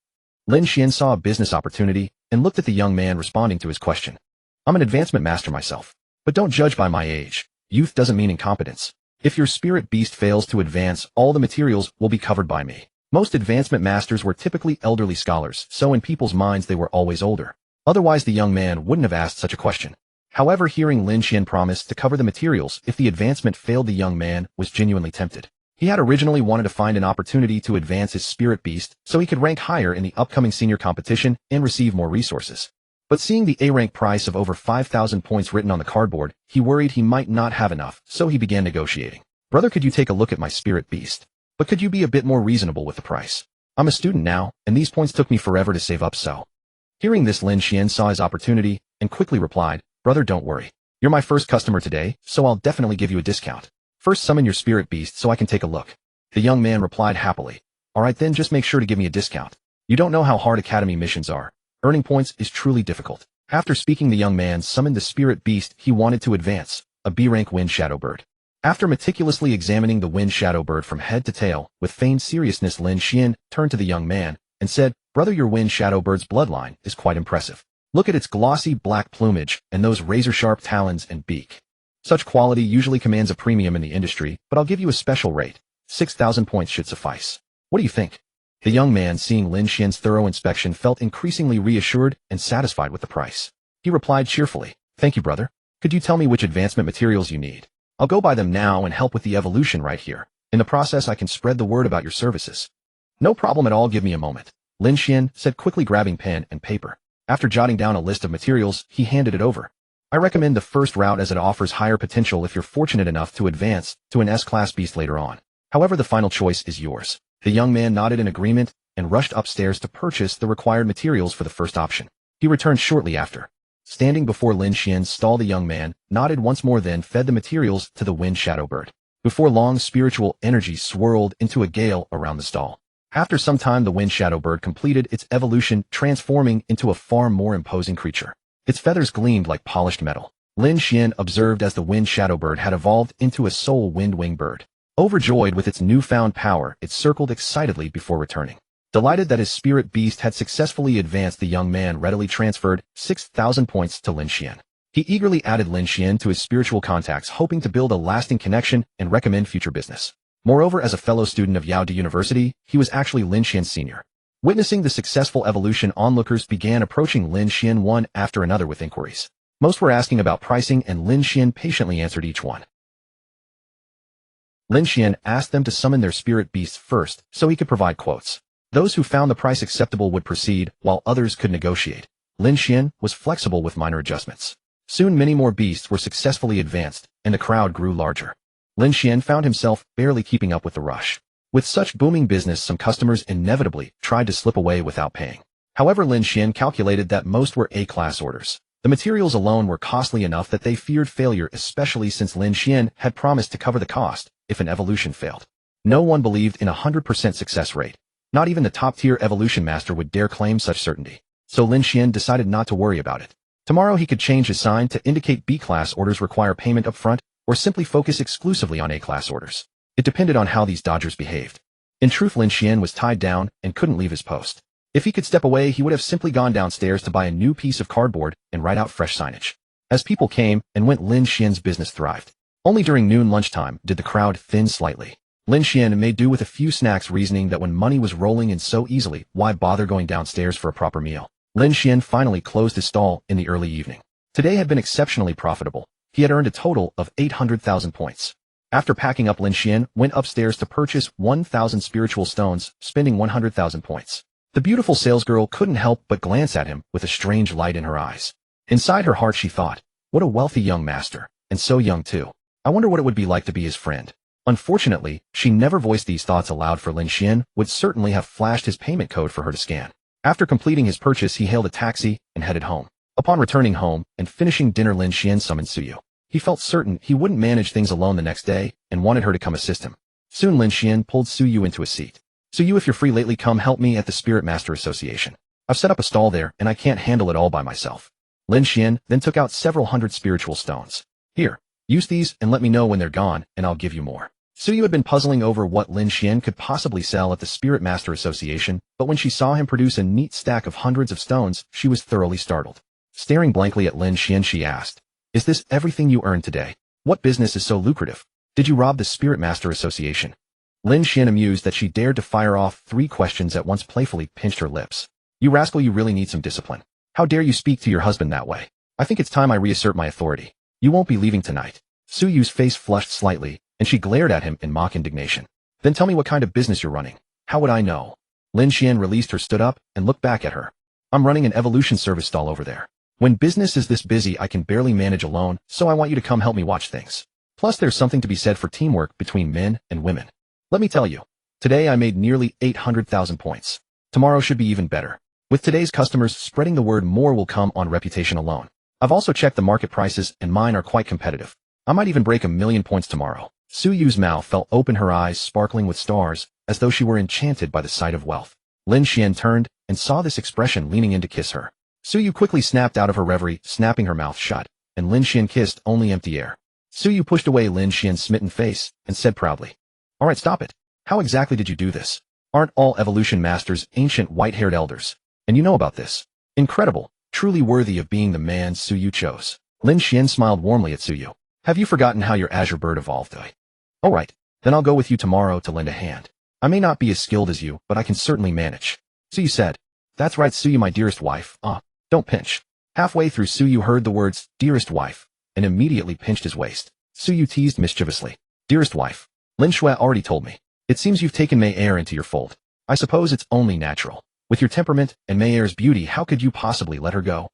Lin Xuan saw a business opportunity and looked at the young man, responding to his question. "I'm an advancement master myself. But don't judge by my age. Youth doesn't mean incompetence. If your spirit beast fails to advance, all the materials will be covered by me." Most advancement masters were typically elderly scholars, so in people's minds they were always older. Otherwise the young man wouldn't have asked such a question. However, hearing Lin Xuan promise to cover the materials if the advancement failed, the young man was genuinely tempted. He had originally wanted to find an opportunity to advance his spirit beast so he could rank higher in the upcoming senior competition and receive more resources. But seeing the A-rank price of over 5,000 points written on the cardboard, he worried he might not have enough, so he began negotiating. "Brother, could you take a look at my spirit beast? But could you be a bit more reasonable with the price? I'm a student now, and these points took me forever to save up so." Hearing this, Lin Xuan saw his opportunity and quickly replied, "Brother, don't worry. You're my first customer today, so I'll definitely give you a discount. First summon your spirit beast so I can take a look." The young man replied happily, "Alright then, just make sure to give me a discount. You don't know how hard academy missions are. Earning points is truly difficult." After speaking, the young man summoned the spirit beast he wanted to advance. a B-rank wind shadow bird. After meticulously examining the wind shadow bird from head to tail, with feigned seriousness Lin Xuan turned to the young man and said, "Brother, your wind shadow bird's bloodline is quite impressive. Look at its glossy black plumage and those razor-sharp talons and beak. Such quality usually commands a premium in the industry, but I'll give you a special rate. 6,000 points should suffice. What do you think?" The young man, seeing Lin Xuan's thorough inspection, felt increasingly reassured and satisfied with the price. He replied cheerfully, "Thank you, brother. Could you tell me which advancement materials you need? I'll go buy them now and help with the evolution right here. In the process, I can spread the word about your services." "No problem at all, give me a moment," Lin Xuan said, quickly grabbing pen and paper. After jotting down a list of materials, he handed it over. "I recommend the first route as it offers higher potential if you're fortunate enough to advance to an S-class beast later on. However, the final choice is yours." The young man nodded in agreement and rushed upstairs to purchase the required materials for the first option. He returned shortly after. Standing before Lin Xuan's stall, the young man nodded once more, then fed the materials to the wind shadow bird. Before long, spiritual energy swirled into a gale around the stall. After some time, the wind shadow bird completed its evolution, transforming into a far more imposing creature. Its feathers gleamed like polished metal. Lin Xuan observed as the wind shadow bird had evolved into a soul wind-wing bird. Overjoyed with its newfound power, it circled excitedly before returning. Delighted that his spirit beast had successfully advanced, the young man readily transferred 6,000 points to Lin Xuan. He eagerly added Lin Xuan to his spiritual contacts, hoping to build a lasting connection and recommend future business. Moreover, as a fellow student of Yaodu University, he was actually Lin Xuan's senior. Witnessing the successful evolution, onlookers began approaching Lin Xuan one after another with inquiries. Most were asking about pricing, and Lin Xuan patiently answered each one. Lin Xuan asked them to summon their spirit beasts first, so he could provide quotes. Those who found the price acceptable would proceed, while others could negotiate. Lin Xuan was flexible with minor adjustments. Soon many more beasts were successfully advanced, and the crowd grew larger. Lin Xuan found himself barely keeping up with the rush. With such booming business, some customers inevitably tried to slip away without paying. However, Lin Xuan calculated that most were A-class orders. The materials alone were costly enough that they feared failure, especially since Lin Xuan had promised to cover the cost if an evolution failed. No one believed in a 100% success rate. Not even the top-tier evolution master would dare claim such certainty. So Lin Xuan decided not to worry about it. Tomorrow he could change his sign to indicate B-class orders require payment up front, or simply focus exclusively on A-class orders. It depended on how these dodgers behaved. In truth, Lin Xuan was tied down and couldn't leave his post. If he could step away, he would have simply gone downstairs to buy a new piece of cardboard and write out fresh signage. As people came and went, Lin Xuan's business thrived. Only during noon lunchtime did the crowd thin slightly. Lin Xuan made do with a few snacks, reasoning that when money was rolling in so easily, why bother going downstairs for a proper meal? Lin Xuan finally closed his stall in the early evening. Today had been exceptionally profitable. He had earned a total of 800,000 points. After packing up, Lin Xuan went upstairs to purchase 1,000 spiritual stones, spending 100,000 points. The beautiful salesgirl couldn't help but glance at him with a strange light in her eyes. Inside her heart she thought, what a wealthy young master, and so young too. I wonder what it would be like to be his friend. Unfortunately, she never voiced these thoughts aloud, for Lin Xuan would certainly have flashed his payment code for her to scan. After completing his purchase, he hailed a taxi and headed home. Upon returning home and finishing dinner, Lin Xuan summoned Suyu. He felt certain he wouldn't manage things alone the next day and wanted her to come assist him. Soon Lin Xuan pulled Suyu into a seat. "Suyu, if you're free lately, come help me at the Spirit Master Association. I've set up a stall there and I can't handle it all by myself." Lin Xuan then took out several hundred spiritual stones. "Here, use these and let me know when they're gone and I'll give you more." Suyu had been puzzling over what Lin Xuan could possibly sell at the Spirit Master Association, but when she saw him produce a neat stack of hundreds of stones, she was thoroughly startled. Staring blankly at Lin Xuan, she asked, "Is this everything you earned today? What business is so lucrative? Did you rob the Spirit Master Association?" Lin Xuan, amused that she dared to fire off 3 questions at once, playfully pinched her lips. "You rascal, you really need some discipline. How dare you speak to your husband that way? I think it's time I reassert my authority. You won't be leaving tonight." Suyu's face flushed slightly, and she glared at him in mock indignation. "Then tell me what kind of business you're running." "How would I know?" Lin Xuan released her, stood up, and looked back at her. "I'm running an evolution service stall over there. When business is this busy, I can barely manage alone, so I want you to come help me watch things. Plus, there's something to be said for teamwork between men and women. Let me tell you, today I made nearly 800,000 points. Tomorrow should be even better. With today's customers spreading the word, more will come on reputation alone. I've also checked the market prices, and mine are quite competitive. I might even break 1,000,000 points tomorrow." Suyu's mouth fell open, her eyes sparkling with stars, as though she were enchanted by the sight of wealth. Lin Xuan turned and saw this expression, leaning in to kiss her. Suyu quickly snapped out of her reverie, snapping her mouth shut, and Lin Xuan kissed only empty air. Suyu pushed away Lin Xian's smitten face and said proudly, "Alright, stop it. How exactly did you do this? Aren't all evolution masters ancient white-haired elders? And you know about this. Incredible, truly worthy of being the man Suyu chose." Lin Xian smiled warmly at Suyu. "Have you forgotten how your azure bird evolved, though? Alright, then I'll go with you tomorrow to lend a hand. I may not be as skilled as you, but I can certainly manage." Suyu said. "That's right, Suyu, my dearest wife. Don't pinch." Halfway through, Suyu heard the words, "dearest wife," and immediately pinched his waist. Suyu teased mischievously. "Dearest wife, Lin Xuan already told me. It seems you've taken Mei Er into your fold. I suppose it's only natural. With your temperament and Mei Er's beauty, how could you possibly let her go?"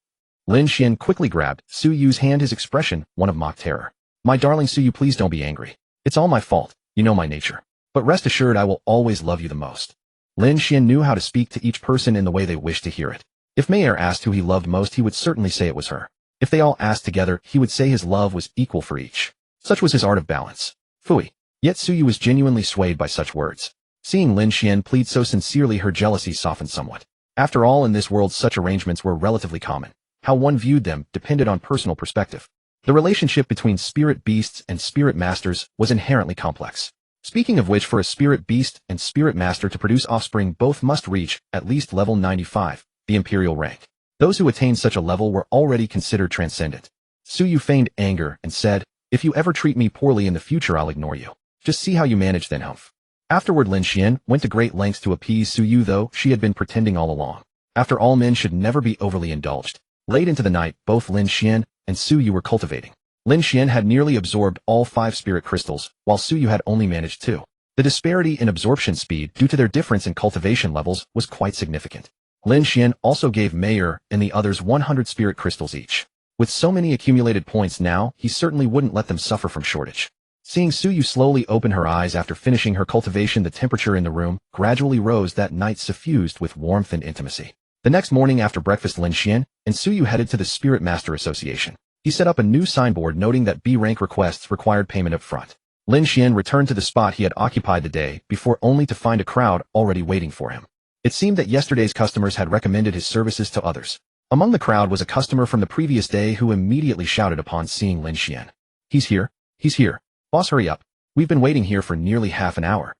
Lin Xian quickly grabbed Suyu's hand, his expression one of mock terror. "My darling Suyu, please don't be angry. It's all my fault. You know my nature. But rest assured I will always love you the most." Lin Xian knew how to speak to each person in the way they wished to hear it. If Mei Er asked who he loved most, he would certainly say it was her. If they all asked together, he would say his love was equal for each. Such was his art of balance. Phooey. Yet Suyu was genuinely swayed by such words. Seeing Lin Xian plead so sincerely, her jealousy softened somewhat. After all, in this world such arrangements were relatively common. How one viewed them depended on personal perspective. The relationship between spirit beasts and spirit masters was inherently complex. Speaking of which, for a spirit beast and spirit master to produce offspring, both must reach at least level 95, the imperial rank. Those who attained such a level were already considered transcendent. Suyu feigned anger and said, "If you ever treat me poorly in the future, I'll ignore you. Just see how you manage then, humph." Afterward, Lin Xian went to great lengths to appease Suyu, though she had been pretending all along. After all, men should never be overly indulged. Late into the night, both Lin Xian and Suyu were cultivating. Lin Xian had nearly absorbed all 5 spirit crystals, while Suyu had only managed 2. The disparity in absorption speed due to their difference in cultivation levels was quite significant. Lin Xian also gave Mei Er and the others 100 spirit crystals each. With so many accumulated points now, he certainly wouldn't let them suffer from shortage. Seeing Suyu slowly open her eyes after finishing her cultivation, the temperature in the room gradually rose that night, suffused with warmth and intimacy. The next morning after breakfast, Lin Xian and Suyu headed to the Spirit Master Association. He set up a new signboard noting that B-rank requests required payment up front. Lin Xian returned to the spot he had occupied the day before, only to find a crowd already waiting for him. It seemed that yesterday's customers had recommended his services to others. Among the crowd was a customer from the previous day who immediately shouted upon seeing Lin Xian. "He's here! He's here! Boss, hurry up! We've been waiting here for nearly half an hour."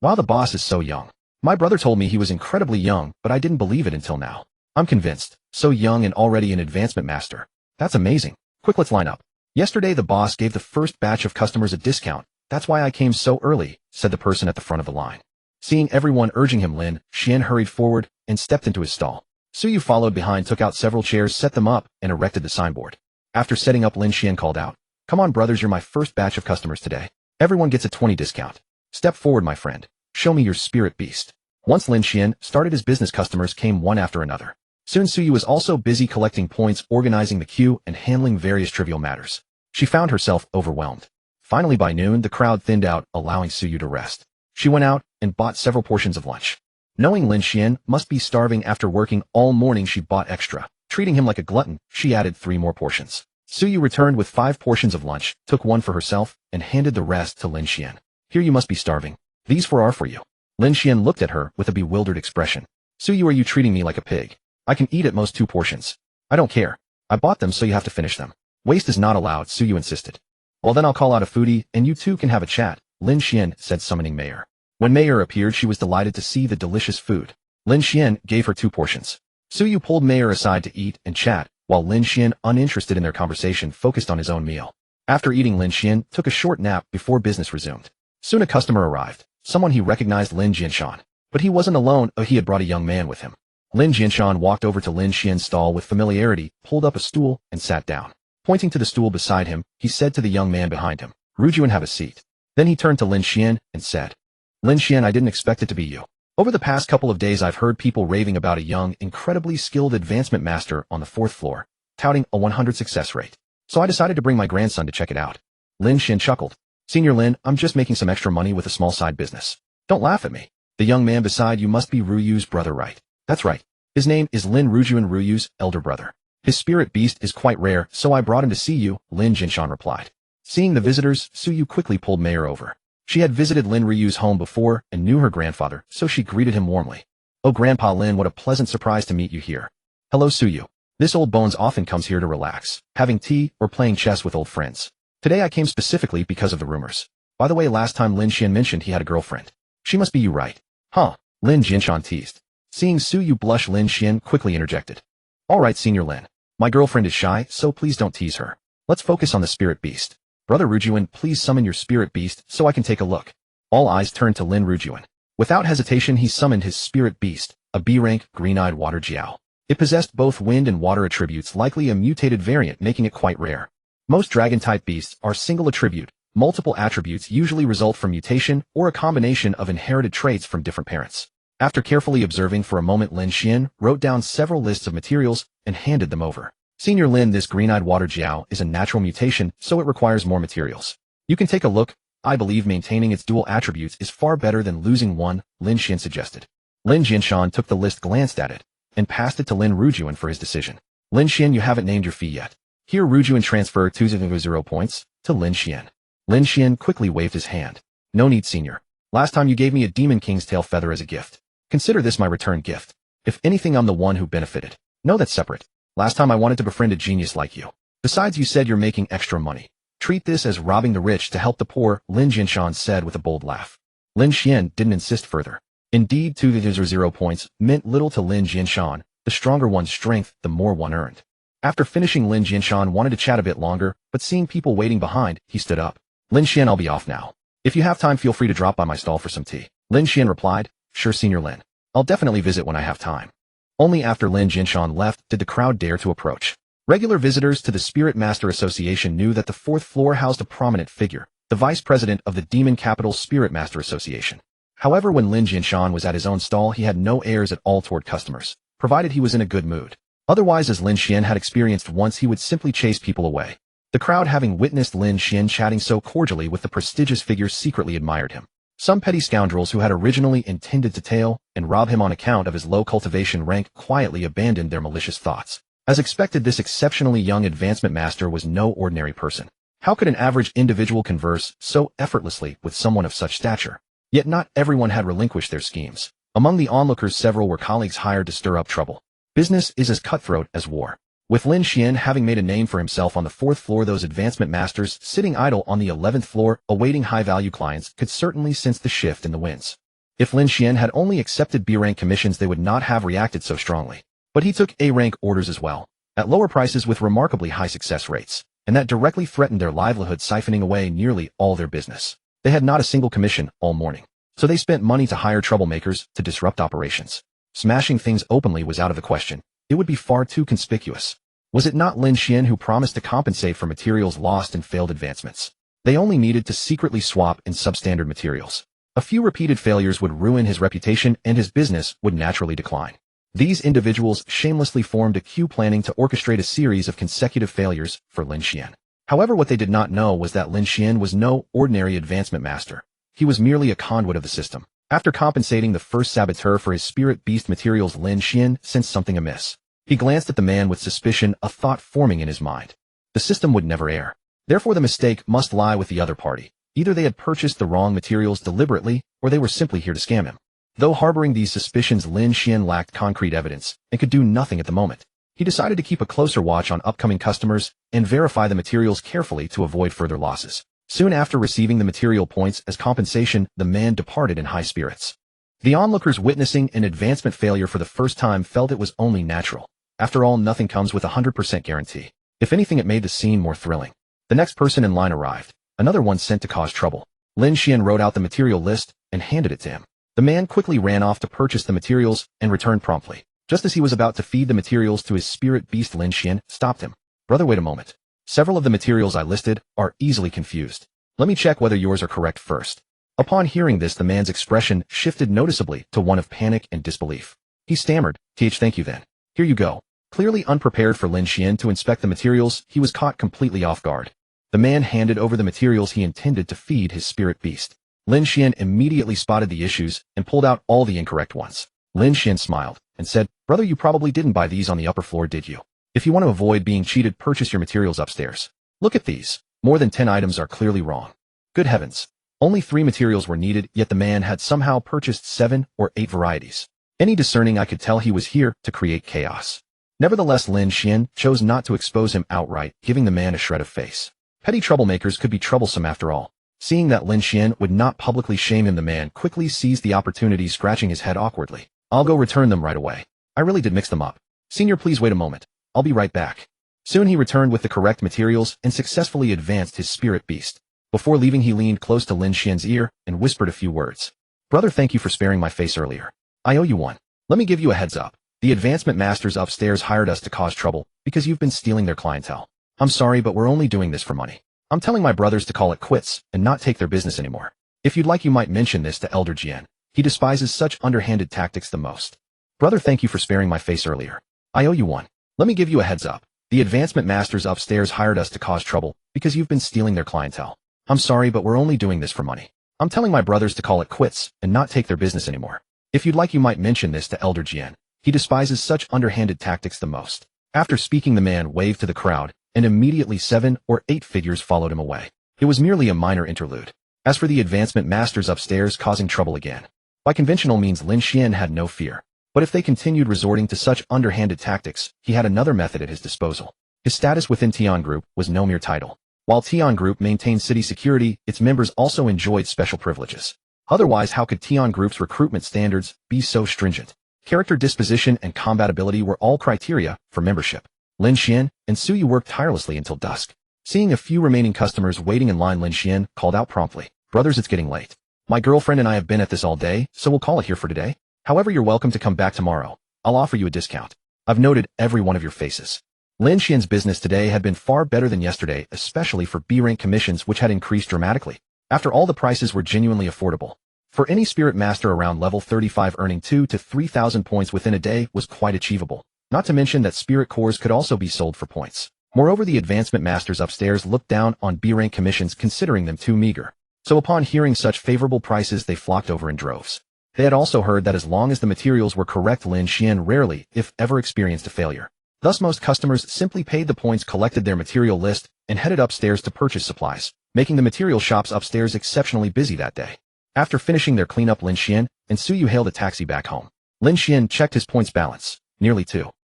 "Wow, the boss is so young. My brother told me he was incredibly young, but I didn't believe it until now. I'm convinced. So young and already an advancement master. That's amazing. Quick, let's line up." "Yesterday the boss gave the first batch of customers a discount. That's why I came so early," said the person at the front of the line. Seeing everyone urging him, Lin Xian hurried forward and stepped into his stall. Suyu followed behind, took out several chairs, set them up, and erected the signboard. After setting up, Lin Xian called out, "Come on, brothers, you're my first batch of customers today. Everyone gets a 20 discount. Step forward, my friend. Show me your spirit beast." Once Lin Xian started his business, customers came one after another. Soon Suyu was also busy collecting points, organizing the queue, and handling various trivial matters. She found herself overwhelmed. Finally, by noon, the crowd thinned out, allowing Suyu to rest. She went out and bought several portions of lunch. Knowing Lin Xian must be starving after working all morning, she bought extra. Treating him like a glutton, she added 3 more portions. Suyu returned with 5 portions of lunch, took 1 for herself, and handed the rest to Lin Xian. "Here, you must be starving. These 4 are for you." Lin Xian looked at her with a bewildered expression. "Suyu, are you treating me like a pig? I can eat at most 2 portions. I don't care. I bought them, so you have to finish them. Waste is not allowed," Suyu insisted. "Well, then I'll call out a foodie, and you two can have a chat," Lin Xian said, summoning Mei Er. When Mei Er appeared, she was delighted to see the delicious food. Lin Xian gave her 2 portions. Suyu pulled Mei Er aside to eat and chat, while Lin Xian, uninterested in their conversation, focused on his own meal. After eating, Lin Xian took a short nap before business resumed. Soon a customer arrived, someone he recognized, Lin Xuan. But he wasn't alone, he had brought a young man with him. Lin Xuan walked over to Lin Xian's stall with familiarity, pulled up a stool, and sat down. Pointing to the stool beside him, he said to the young man behind him, "Rujuan, have a seat." Then he turned to Lin Xian and said, "Lin Xian, I didn't expect it to be you. Over the past couple of days I've heard people raving about a young, incredibly skilled advancement master on the 4th floor, touting a 100 success rate. So I decided to bring my grandson to check it out." Lin Xian chuckled. "Senior Lin, I'm just making some extra money with a small side business. Don't laugh at me. The young man beside you must be Ruyu's brother, right?" "That's right. His name is Lin Rujuan, Ruyu's elder brother. His spirit beast is quite rare, so I brought him to see you," Lin Xuan replied. Seeing the visitors, Suyu quickly pulled Mei Er over. She had visited Lin Ruyu's home before and knew her grandfather, so she greeted him warmly. "Oh, Grandpa Lin, what a pleasant surprise to meet you here." "Hello, Suyu. This old bones often comes here to relax, having tea or playing chess with old friends." Today I came specifically because of the rumors. By the way, last time Lin Xuan mentioned he had a girlfriend. She must be you, right? Huh? Lin Xuan teased. Seeing Su Yu blush, Lin Xuan quickly interjected. Alright, Senior Lin. My girlfriend is shy, so please don't tease her. Let's focus on the spirit beast. Brother Rujuan, please summon your spirit beast so I can take a look. All eyes turned to Lin Rujuan. Without hesitation he summoned his spirit beast, a B-rank, green-eyed water jiao. It possessed both wind and water attributes, likely a mutated variant, making it quite rare. Most dragon-type beasts are single attribute. Multiple attributes usually result from mutation or a combination of inherited traits from different parents. After carefully observing for a moment, Lin Xuan wrote down several lists of materials and handed them over. Senior Lin, this green-eyed water jiao is a natural mutation, so it requires more materials. You can take a look. I believe maintaining its dual attributes is far better than losing one, Lin Xuan suggested. Lin Xuan took the list, glanced at it, and passed it to Lin Rujuan for his decision. Lin Xuan, you haven't named your fee yet. Here Rujuan transferred 200 points to Lin Xuan. Lin Xuan quickly waved his hand. No need, senior. Last time you gave me a Demon King's tail feather as a gift. Consider this my return gift. If anything, I'm the one who benefited. No, that's separate. Last time I wanted to befriend a genius like you. Besides, you said you're making extra money. Treat this as robbing the rich to help the poor, Lin Xuan said with a bold laugh. Lin Xuan didn't insist further. Indeed, 200 points meant little to Lin Xuan. The stronger one's strength, the more one earned. After finishing, Lin Xuan wanted to chat a bit longer, but seeing people waiting behind, he stood up. Lin Xuan, I'll be off now. If you have time, feel free to drop by my stall for some tea. Lin Xuan replied, sure, Senior Lin. I'll definitely visit when I have time. Only after Lin Xuan left did the crowd dare to approach. Regular visitors to the Spirit Master Association knew that the fourth floor housed a prominent figure, the vice president of the Demon Capital Spirit Master Association. However, when Lin Xuan was at his own stall, he had no airs at all toward customers, provided he was in a good mood. Otherwise, as Lin Xuan had experienced once, he would simply chase people away. The crowd, having witnessed Lin Xuan chatting so cordially with the prestigious figure, secretly admired him. Some petty scoundrels who had originally intended to tail and rob him on account of his low cultivation rank quietly abandoned their malicious thoughts. As expected, this exceptionally young advancement master was no ordinary person. How could an average individual converse so effortlessly with someone of such stature? Yet not everyone had relinquished their schemes. Among the onlookers, several were colleagues hired to stir up trouble. Business is as cutthroat as war. With Lin Xuan having made a name for himself on the fourth floor, those advancement masters sitting idle on the 11th floor awaiting high-value clients could certainly sense the shift in the winds. If Lin Xuan had only accepted B-rank commissions, they would not have reacted so strongly. But he took A-rank orders as well, at lower prices with remarkably high success rates, and that directly threatened their livelihood, siphoning away nearly all their business. They had not a single commission all morning, so they spent money to hire troublemakers to disrupt operations. Smashing things openly was out of the question. It would be far too conspicuous. Was it not Lin Xuan who promised to compensate for materials lost in failed advancements? They only needed to secretly swap in substandard materials. A few repeated failures would ruin his reputation and his business would naturally decline. These individuals shamelessly formed a queue, planning to orchestrate a series of consecutive failures for Lin Xuan. However, what they did not know was that Lin Xuan was no ordinary advancement master. He was merely a conduit of the system. After compensating the first saboteur for his spirit beast materials, Lin Xuan sensed something amiss. He glanced at the man with suspicion, a thought forming in his mind. The system would never err. Therefore, the mistake must lie with the other party. Either they had purchased the wrong materials deliberately, or they were simply here to scam him. Though harboring these suspicions, Lin Xuan lacked concrete evidence and could do nothing at the moment. He decided to keep a closer watch on upcoming customers and verify the materials carefully to avoid further losses. Soon after receiving the material points as compensation, the man departed in high spirits. The onlookers, witnessing an advancement failure for the first time, felt it was only natural. After all, nothing comes with a 100% guarantee. If anything, it made the scene more thrilling. The next person in line arrived, another one sent to cause trouble. Lin Xuan wrote out the material list and handed it to him. The man quickly ran off to purchase the materials and returned promptly. Just as he was about to feed the materials to his spirit beast, Lin Xuan stopped him. Brother, wait a moment. Several of the materials I listed are easily confused. Let me check whether yours are correct first. Upon hearing this, the man's expression shifted noticeably to one of panic and disbelief. He stammered, thank you then. Here you go. Clearly unprepared for Lin Xuan to inspect the materials, he was caught completely off guard. The man handed over the materials he intended to feed his spirit beast. Lin Xuan immediately spotted the issues and pulled out all the incorrect ones. Lin Xuan smiled and said, brother, you probably didn't buy these on the upper floor, did you? If you want to avoid being cheated, purchase your materials upstairs. Look at these. More than 10 items are clearly wrong. Good heavens. Only 3 materials were needed, yet the man had somehow purchased 7 or 8 varieties. Any discerning eye could tell he was here to create chaos. Nevertheless, Lin Xuan chose not to expose him outright, giving the man a shred of face. Petty troublemakers could be troublesome after all. Seeing that Lin Xuan would not publicly shame him, the man quickly seized the opportunity, scratching his head awkwardly. I'll go return them right away. I really did mix them up. Senior, please wait a moment. I'll be right back. Soon he returned with the correct materials and successfully advanced his spirit beast. Before leaving, he leaned close to Lin Xuan's ear and whispered a few words. Brother, thank you for sparing my face earlier. I owe you one. Let me give you a heads up. The advancement masters upstairs hired us to cause trouble because you've been stealing their clientele. I'm sorry, but we're only doing this for money. I'm telling my brothers to call it quits and not take their business anymore. If you'd like, you might mention this to Elder Jian. He despises such underhanded tactics the most. Brother, thank you for sparing my face earlier. I owe you one. Let me give you a heads up. The advancement masters upstairs hired us to cause trouble because you've been stealing their clientele. I'm sorry, but we're only doing this for money. I'm telling my brothers to call it quits and not take their business anymore. If you'd like, you might mention this to Elder Jian. He despises such underhanded tactics the most. After speaking, the man waved to the crowd, and immediately 7 or 8 figures followed him away. It was merely a minor interlude. As for the advancement masters upstairs causing trouble again, by conventional means Lin Xuan had no fear. But if they continued resorting to such underhanded tactics, he had another method at his disposal. His status within Tian Group was no mere title. While Tian Group maintained city security, its members also enjoyed special privileges. Otherwise, how could Tian Group's recruitment standards be so stringent? Character, disposition, and combat ability were all criteria for membership. Lin Xuan and Suyu worked tirelessly until dusk. Seeing a few remaining customers waiting in line, Lin Xuan called out promptly, "Brothers, it's getting late. My girlfriend and I have been at this all day, so we'll call it here for today. However, you're welcome to come back tomorrow. I'll offer you a discount. I've noted every one of your faces." Lin Xuan's business today had been far better than yesterday, especially for B-rank commissions, which had increased dramatically. After all, the prices were genuinely affordable. For any spirit master around level 35, earning 2 to 3,000 points within a day was quite achievable. Not to mention that spirit cores could also be sold for points. Moreover, the advancement masters upstairs looked down on B-rank commissions, considering them too meager. So upon hearing such favorable prices, they flocked over in droves. They had also heard that as long as the materials were correct, Lin Xuan rarely, if ever, experienced a failure. Thus, most customers simply paid the points, collected their material list, and headed upstairs to purchase supplies, making the material shops upstairs exceptionally busy that day. After finishing their cleanup, Lin Xuan and Suyu hailed a taxi back home. Lin Xuan checked his points balance, nearly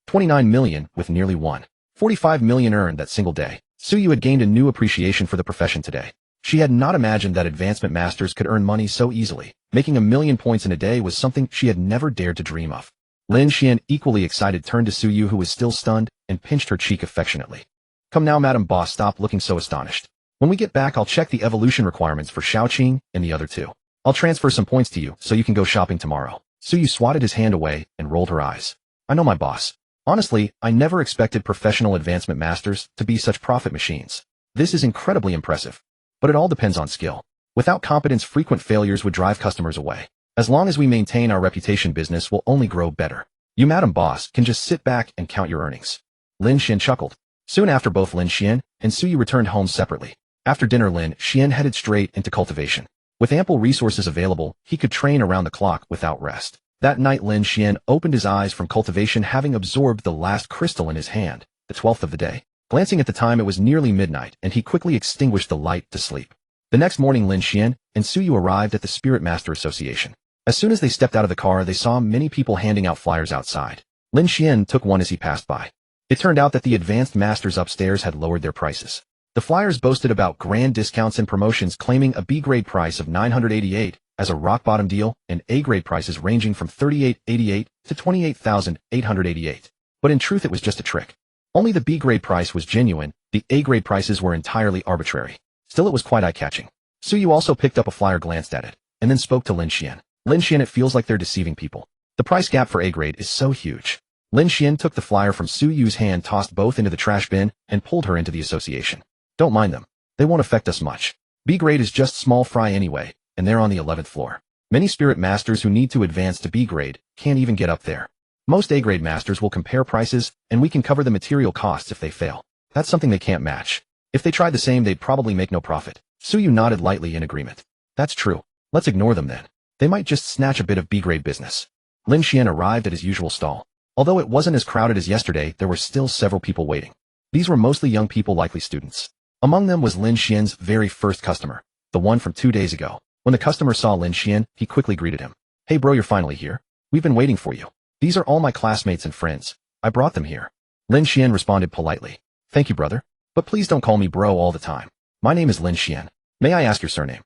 29 million, with nearly 1.45 million earned that single day. Suyu had gained a new appreciation for the profession today. She had not imagined that advancement masters could earn money so easily. Making 1,000,000 points in a day was something she had never dared to dream of. Lin Xuan, equally excited, turned to Suyu, who was still stunned, and pinched her cheek affectionately. "Come now, Madam Boss, stop looking so astonished. When we get back, I'll check the evolution requirements for Xiaoqing and the other two. I'll transfer some points to you so you can go shopping tomorrow." Suyu swatted his hand away and rolled her eyes. "I know, my boss. Honestly, I never expected professional advancement masters to be such profit machines. This is incredibly impressive. But it all depends on skill. Without competence, frequent failures would drive customers away. As long as we maintain our reputation, business will only grow better. You, Madam Boss, can just sit back and count your earnings." Lin Xuan chuckled. Soon after, both Lin Xuan and Suyu returned home separately. After dinner, Lin Xuan headed straight into cultivation. With ample resources available, he could train around the clock without rest. That night, Lin Xuan opened his eyes from cultivation, having absorbed the last crystal in his hand, the 12th of the day. Glancing at the time, it was nearly midnight, and he quickly extinguished the light to sleep. The next morning, Lin Xuan and Suyu arrived at the Spirit Master Association. As soon as they stepped out of the car, they saw many people handing out flyers outside. Lin Xuan took one as he passed by. It turned out that the advanced masters upstairs had lowered their prices. The flyers boasted about grand discounts and promotions, claiming a B-grade price of 988 as a rock-bottom deal, and A-grade prices ranging from 3888 to 28,888. But in truth, it was just a trick. Only the B-grade price was genuine. The A-grade prices were entirely arbitrary. Still, it was quite eye-catching. Suyu also picked up a flyer, glanced at it, and then spoke to Lin Xuan. "Lin Xuan, it feels like they're deceiving people. The price gap for A-grade is so huge." Lin Xuan took the flyer from Suyu's hand, tossed both into the trash bin, and pulled her into the association. "Don't mind them. They won't affect us much. B-grade is just small fry anyway, and they're on the 11th floor. Many spirit masters who need to advance to B-grade can't even get up there. Most A-grade masters will compare prices, and we can cover the material costs if they fail. That's something they can't match. If they tried the same, they'd probably make no profit." Suyu nodded lightly in agreement. "That's true. Let's ignore them then. They might just snatch a bit of B-grade business." Lin Xuan arrived at his usual stall. Although it wasn't as crowded as yesterday, there were still several people waiting. These were mostly young people, likely students. Among them was Lin Xuan's very first customer, the one from 2 days ago. When the customer saw Lin Xuan, he quickly greeted him. "Hey bro, you're finally here. We've been waiting for you. These are all my classmates and friends. I brought them here." Lin Xuan responded politely. "Thank you, brother. But please don't call me bro all the time. My name is Lin Xuan. May I ask your surname?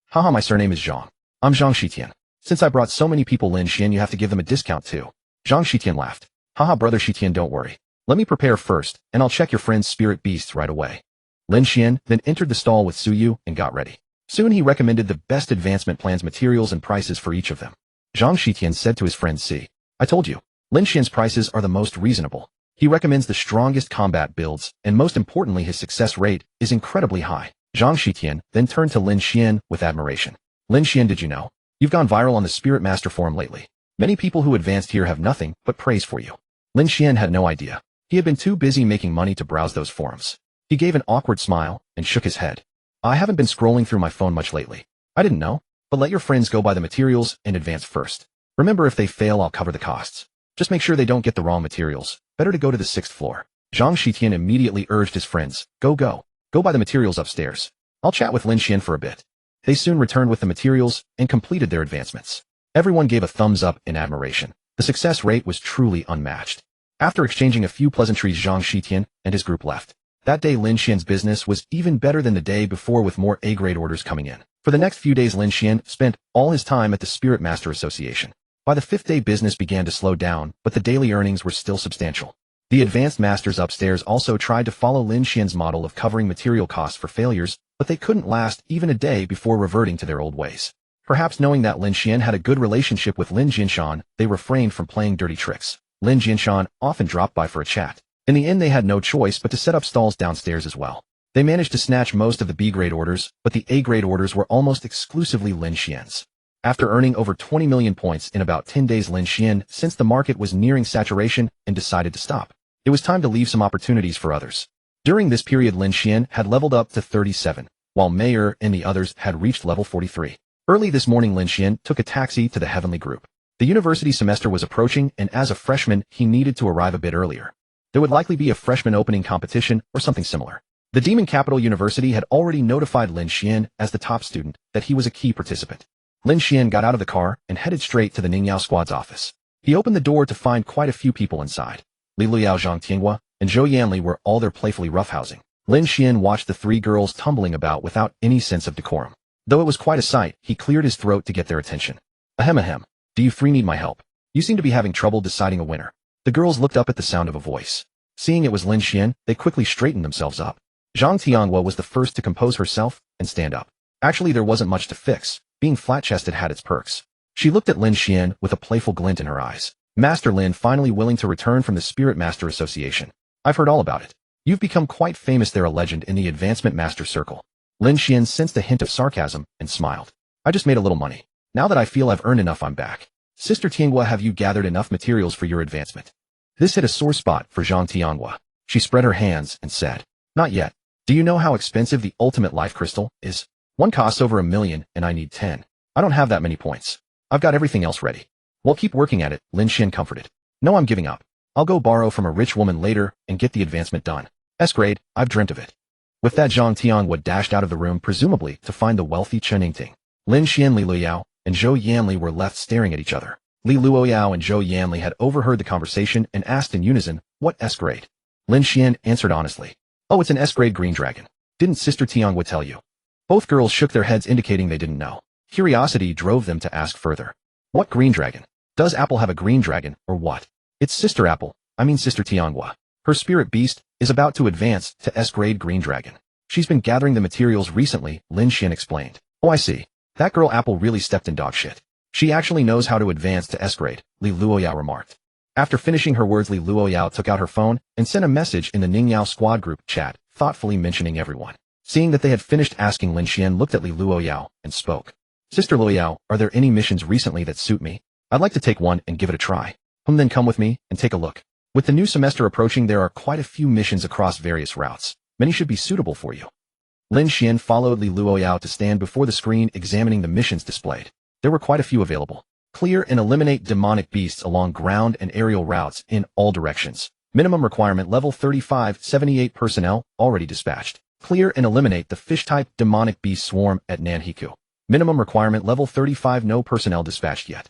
Haha, my surname is Zhang. I'm Zhang Shitian. Since I brought so many people Lin Xuan, you have to give them a discount too. Zhang Shitian laughed. Haha, brother Shitian, don't worry. Let me prepare first, and I'll check your friend's spirit beasts right away. Lin Xuan then entered the stall with Suyu and got ready. Soon he recommended the best advancement plans, materials, and prices for each of them. Zhang Shitian said to his friend Si, I told you, Lin Xuan's prices are the most reasonable. He recommends the strongest combat builds, and most importantly his success rate is incredibly high. Zhang Shitian then turned to Lin Xuan with admiration. Lin Xuan, did you know? You've gone viral on the Spirit Master forum lately. Many people who advanced here have nothing but praise for you. Lin Xuan had no idea. He had been too busy making money to browse those forums. He gave an awkward smile and shook his head. I haven't been scrolling through my phone much lately. I didn't know, but let your friends go buy the materials and advance first. Remember, if they fail, I'll cover the costs. Just make sure they don't get the wrong materials. Better to go to the 6th floor. Zhang Shitian immediately urged his friends, Go buy the materials upstairs. I'll chat with Lin Xuan for a bit. They soon returned with the materials and completed their advancements. Everyone gave a thumbs up in admiration. The success rate was truly unmatched. After exchanging a few pleasantries, Zhang Shitian and his group left. That day Lin Xuan's business was even better than the day before, with more A-grade orders coming in. For the next few days Lin Xuan spent all his time at the Spirit Master Association. By the 5th day business began to slow down, but the daily earnings were still substantial. The advanced masters upstairs also tried to follow Lin Xuan's model of covering material costs for failures, but they couldn't last even a day before reverting to their old ways. Perhaps knowing that Lin Xuan had a good relationship with Lin Xuan, they refrained from playing dirty tricks. Lin Xuan often dropped by for a chat. In the end, they had no choice but to set up stalls downstairs as well. They managed to snatch most of the B-grade orders, but the A-grade orders were almost exclusively Lin Xuan's. After earning over 20 million points in about 10 days, Lin Xuan sensed the market was nearing saturation and decided to stop. It was time to leave some opportunities for others. During this period, Lin Xuan had leveled up to 37, while Mayer and the others had reached level 43. Early this morning, Lin Xuan took a taxi to the Heavenly Group. The university semester was approaching, and as a freshman, he needed to arrive a bit earlier. There would likely be a freshman opening competition or something similar. The Demon Capital University had already notified Lin Xuan as the top student that he was a key participant. Lin Xuan got out of the car and headed straight to the Ningyao squad's office. He opened the door to find quite a few people inside. Li Luoyao, Zhang Tianghua, and Zhou Yanli were all there playfully roughhousing. Lin Xuan watched the 3 girls tumbling about without any sense of decorum. Though it was quite a sight, he cleared his throat to get their attention. Ahem. Do you 3 need my help? You seem to be having trouble deciding a winner. The girls looked up at the sound of a voice. Seeing it was Lin Xuan, they quickly straightened themselves up. Zhang Tianghua was the first to compose herself and stand up. Actually, there wasn't much to fix. Being flat-chested had its perks. She looked at Lin Xuan with a playful glint in her eyes. Master Lin, finally willing to return from the Spirit Master Association. I've heard all about it. You've become quite famous there, a legend in the Advancement Master Circle. Lin Xuan sensed a hint of sarcasm and smiled. I just made a little money. Now that I feel I've earned enough, I'm back. Sister Tianghua, have you gathered enough materials for your advancement? This hit a sore spot for Zhang Tianghua. She spread her hands and said, Not yet. Do you know how expensive the ultimate life crystal is? One costs over 1 million and I need 10. I don't have that many points. I've got everything else ready. Well, keep working at it, Lin Xuan comforted. No, I'm giving up. I'll go borrow from a rich woman later and get the advancement done. S-grade, I've dreamt of it. With that, Zhang Tianghua dashed out of the room, presumably to find the wealthy Chen Yingting. Lin Xuan, Li Luoyao, and Zhou Yanli were left staring at each other. Li Luoyao and Zhou Yanli had overheard the conversation and asked in unison, What S-grade? Lin Xuan answered honestly. Oh, it's an S-grade green dragon. Didn't Sister Tianghua tell you? Both girls shook their heads, indicating they didn't know. Curiosity drove them to ask further. What green dragon? Does Apple have a green dragon, or what? It's Sister Apple, Sister Tianghua. Her spirit beast is about to advance to S-grade green dragon. She's been gathering the materials recently, Lin Xuan explained. Oh, I see. That girl Apple really stepped in dog shit. She actually knows how to advance to S-grade, Li Luoyao remarked. After finishing her words, Li Luoyao took out her phone and sent a message in the Ningyao squad group chat, thoughtfully mentioning everyone. Seeing that they had finished asking, Lin Xuan looked at Li Luoyao and spoke. Sister Luoyao, are there any missions recently that suit me? I'd like to take one and give it a try. Then come with me and take a look. With the new semester approaching, there are quite a few missions across various routes. Many should be suitable for you. Lin Xuan followed Li Luoyao to stand before the screen, examining the missions displayed. There were quite a few available. Clear and eliminate demonic beasts along ground and aerial routes in all directions. Minimum requirement level 35, 78 personnel already dispatched. Clear and eliminate the fish-type demonic beast swarm at Nanhiku. Minimum requirement level 35, no personnel dispatched yet.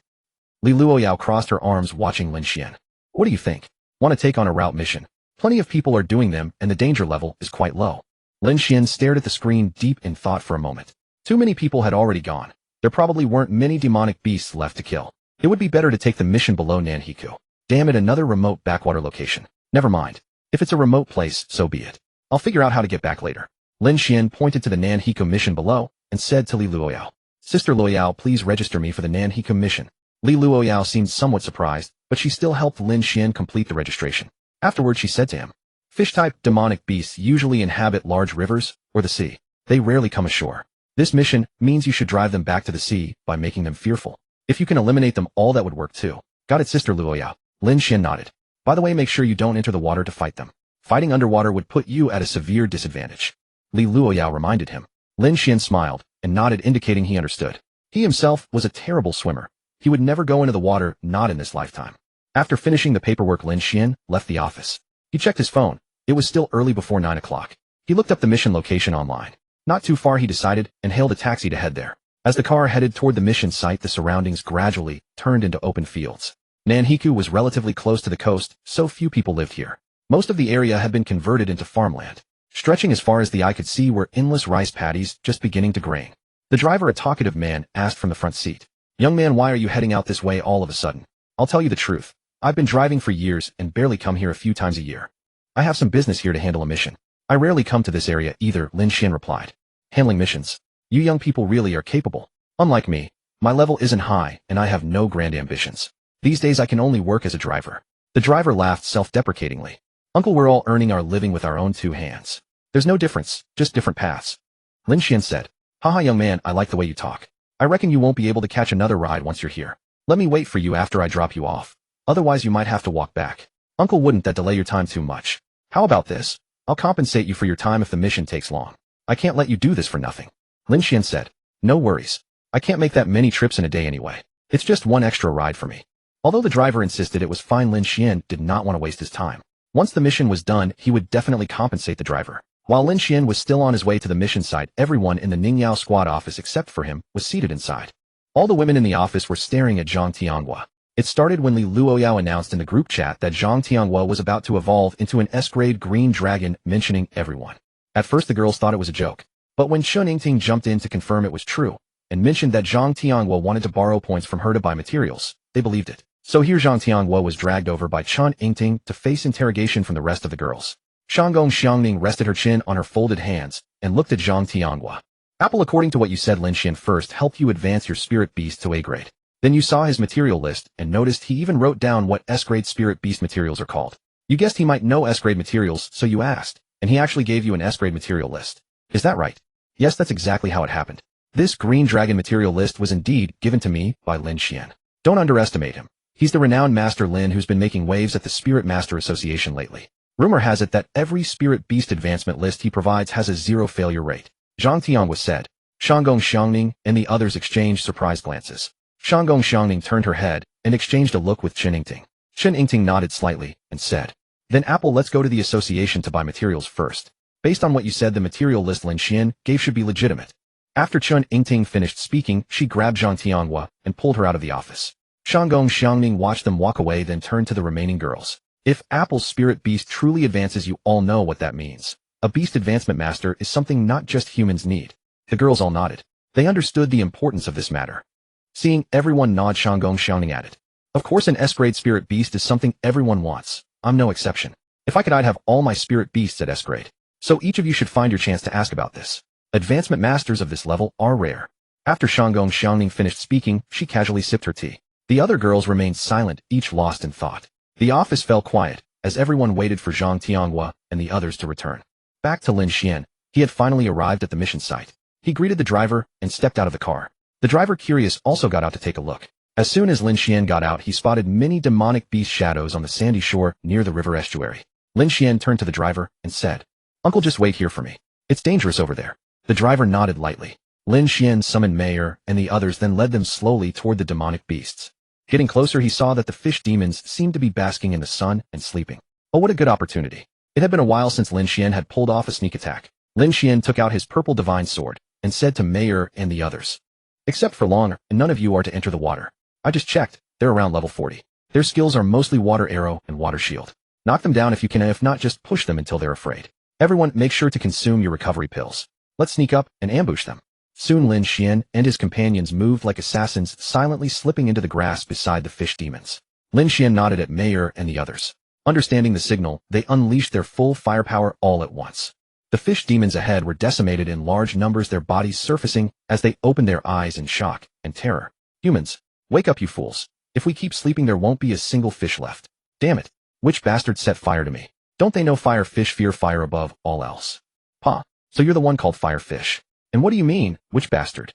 Li Luoyao crossed her arms, watching Lin Xuan. What do you think? Want to take on a route mission? Plenty of people are doing them and the danger level is quite low. Lin Xuan stared at the screen deep in thought for a moment. Too many people had already gone. There probably weren't many demonic beasts left to kill. It would be better to take the mission below Nanhiku. Damn it, another remote backwater location. Never mind. If it's a remote place, so be it. I'll figure out how to get back later. Lin Xuan pointed to the Nanhiku mission below and said to Li Luoyao, Sister Luoyao, please register me for the Nanhiku mission. Li Luoyao seemed somewhat surprised, but she still helped Lin Xuan complete the registration. Afterward, she said to him, Fish-type demonic beasts usually inhabit large rivers or the sea. They rarely come ashore. This mission means you should drive them back to the sea by making them fearful. If you can eliminate them all, that would work too. Got it, Sister Luoyao. Lin Xuan nodded. By the way, make sure you don't enter the water to fight them. Fighting underwater would put you at a severe disadvantage. Li Luoyao reminded him. Lin Xuan smiled and nodded, indicating he understood. He himself was a terrible swimmer. He would never go into the water, not in this lifetime. After finishing the paperwork, Lin Xuan left the office. He checked his phone. It was still early before 9 o'clock. He looked up the mission location online. Not too far, he decided, and hailed a taxi to head there. As the car headed toward the mission site, the surroundings gradually turned into open fields. Nanhiku was relatively close to the coast, so few people lived here. Most of the area had been converted into farmland. Stretching as far as the eye could see were endless rice paddies just beginning to grain. The driver, a talkative man, asked from the front seat, Young man, why are you heading out this way all of a sudden? I'll tell you the truth. I've been driving for years and barely come here a few times a year. I have some business here to handle a mission. I rarely come to this area either, Lin Xuan replied. Handling missions? You young people really are capable. Unlike me, my level isn't high and I have no grand ambitions. These days I can only work as a driver. The driver laughed self-deprecatingly. Uncle, we're all earning our living with our own 2 hands. There's no difference, just different paths. Lin Xuan said. Haha, young man, I like the way you talk. I reckon you won't be able to catch another ride once you're here. Let me wait for you after I drop you off. Otherwise you might have to walk back. Uncle, wouldn't that delay your time too much? How about this? I'll compensate you for your time if the mission takes long. I can't let you do this for nothing. Lin Xuan said. No worries. I can't make that many trips in a day anyway. It's just one extra ride for me. Although the driver insisted it was fine, Lin Xuan did not want to waste his time. Once the mission was done, he would definitely compensate the driver. While Lin Xuan was still on his way to the mission site, everyone in the Ningyao squad office except for him was seated inside. All the women in the office were staring at Zhang Tianghua. It started when Li Luoyao announced in the group chat that Zhang Tianghua was about to evolve into an S-grade green dragon, mentioning everyone. At first the girls thought it was a joke, but when Chun Yingting jumped in to confirm it was true, and mentioned that Zhang Tianghua wanted to borrow points from her to buy materials, they believed it. So here Zhang Tianghua was dragged over by Chun Yingting to face interrogation from the rest of the girls. Shanggong Xiangning rested her chin on her folded hands and looked at Zhang Tianghua. Apple, according to what you said, Lin Xuan first helped you advance your spirit beast to A grade. Then you saw his material list and noticed he even wrote down what S-grade spirit beast materials are called. You guessed he might know S-grade materials, so you asked, and he actually gave you an S-grade material list. Is that right? Yes, that's exactly how it happened. This green dragon material list was indeed given to me by Lin Xuan. Don't underestimate him. He's the renowned Master Lin who's been making waves at the Spirit Master Association lately. Rumor has it that every spirit beast advancement list he provides has a 0 failure rate. Zhang Tianghua said. Shanggong Xiangning and the others exchanged surprised glances. Shanggong Xiangning turned her head and exchanged a look with Chun Yingting. Chun Yingting nodded slightly and said, Then Apple, let's go to the association to buy materials first. Based on what you said, the material list Lin Xuan gave should be legitimate. After Chun Yingting finished speaking, she grabbed Zhang Tianghua and pulled her out of the office. Shanggong Xiangning watched them walk away, then turned to the remaining girls. If Apple's spirit beast truly advances, you all know what that means. A beast advancement master is something not just humans need. The girls all nodded. They understood the importance of this matter. Seeing everyone nod, Shanggong Xiangning added. Of course, an S-grade spirit beast is something everyone wants. I'm no exception. If I could, I'd have all my spirit beasts at S-grade. So each of you should find your chance to ask about this. Advancement masters of this level are rare. After Shanggong Xiangning finished speaking, she casually sipped her tea. The other girls remained silent, each lost in thought. The office fell quiet, as everyone waited for Zhang Tianghua and the others to return. Back to Lin Xuan, he had finally arrived at the mission site. He greeted the driver and stepped out of the car. The driver, curious, also got out to take a look. As soon as Lin Xuan got out, he spotted many demonic beast shadows on the sandy shore near the river estuary. Lin Xuan turned to the driver and said, Uncle, just wait here for me. It's dangerous over there. The driver nodded lightly. Lin Xuan summoned Mayer and the others, then led them slowly toward the demonic beasts. Getting closer, he saw that the fish demons seemed to be basking in the sun and sleeping. Oh, what a good opportunity. It had been a while since Lin Xuan had pulled off a sneak attack. Lin Xuan took out his purple divine sword and said to Mayer and the others, Except for Long, none of you are to enter the water. I just checked, they're around level 40. Their skills are mostly water arrow and water shield. Knock them down if you can, and if not, just push them until they're afraid. Everyone, make sure to consume your recovery pills. Let's sneak up and ambush them. Soon Lin Xuan and his companions moved like assassins, silently slipping into the grass beside the fish demons. Lin Xuan nodded at Mayer and the others. Understanding the signal, they unleashed their full firepower all at once. The fish demons ahead were decimated in large numbers, their bodies surfacing as they opened their eyes in shock and terror. Humans, wake up, you fools. If we keep sleeping, there won't be a single fish left. Damn it. Which bastard set fire to me? Don't they know fire fish fear fire above all else? Pa, so you're the one called fire fish. And what do you mean, which bastard?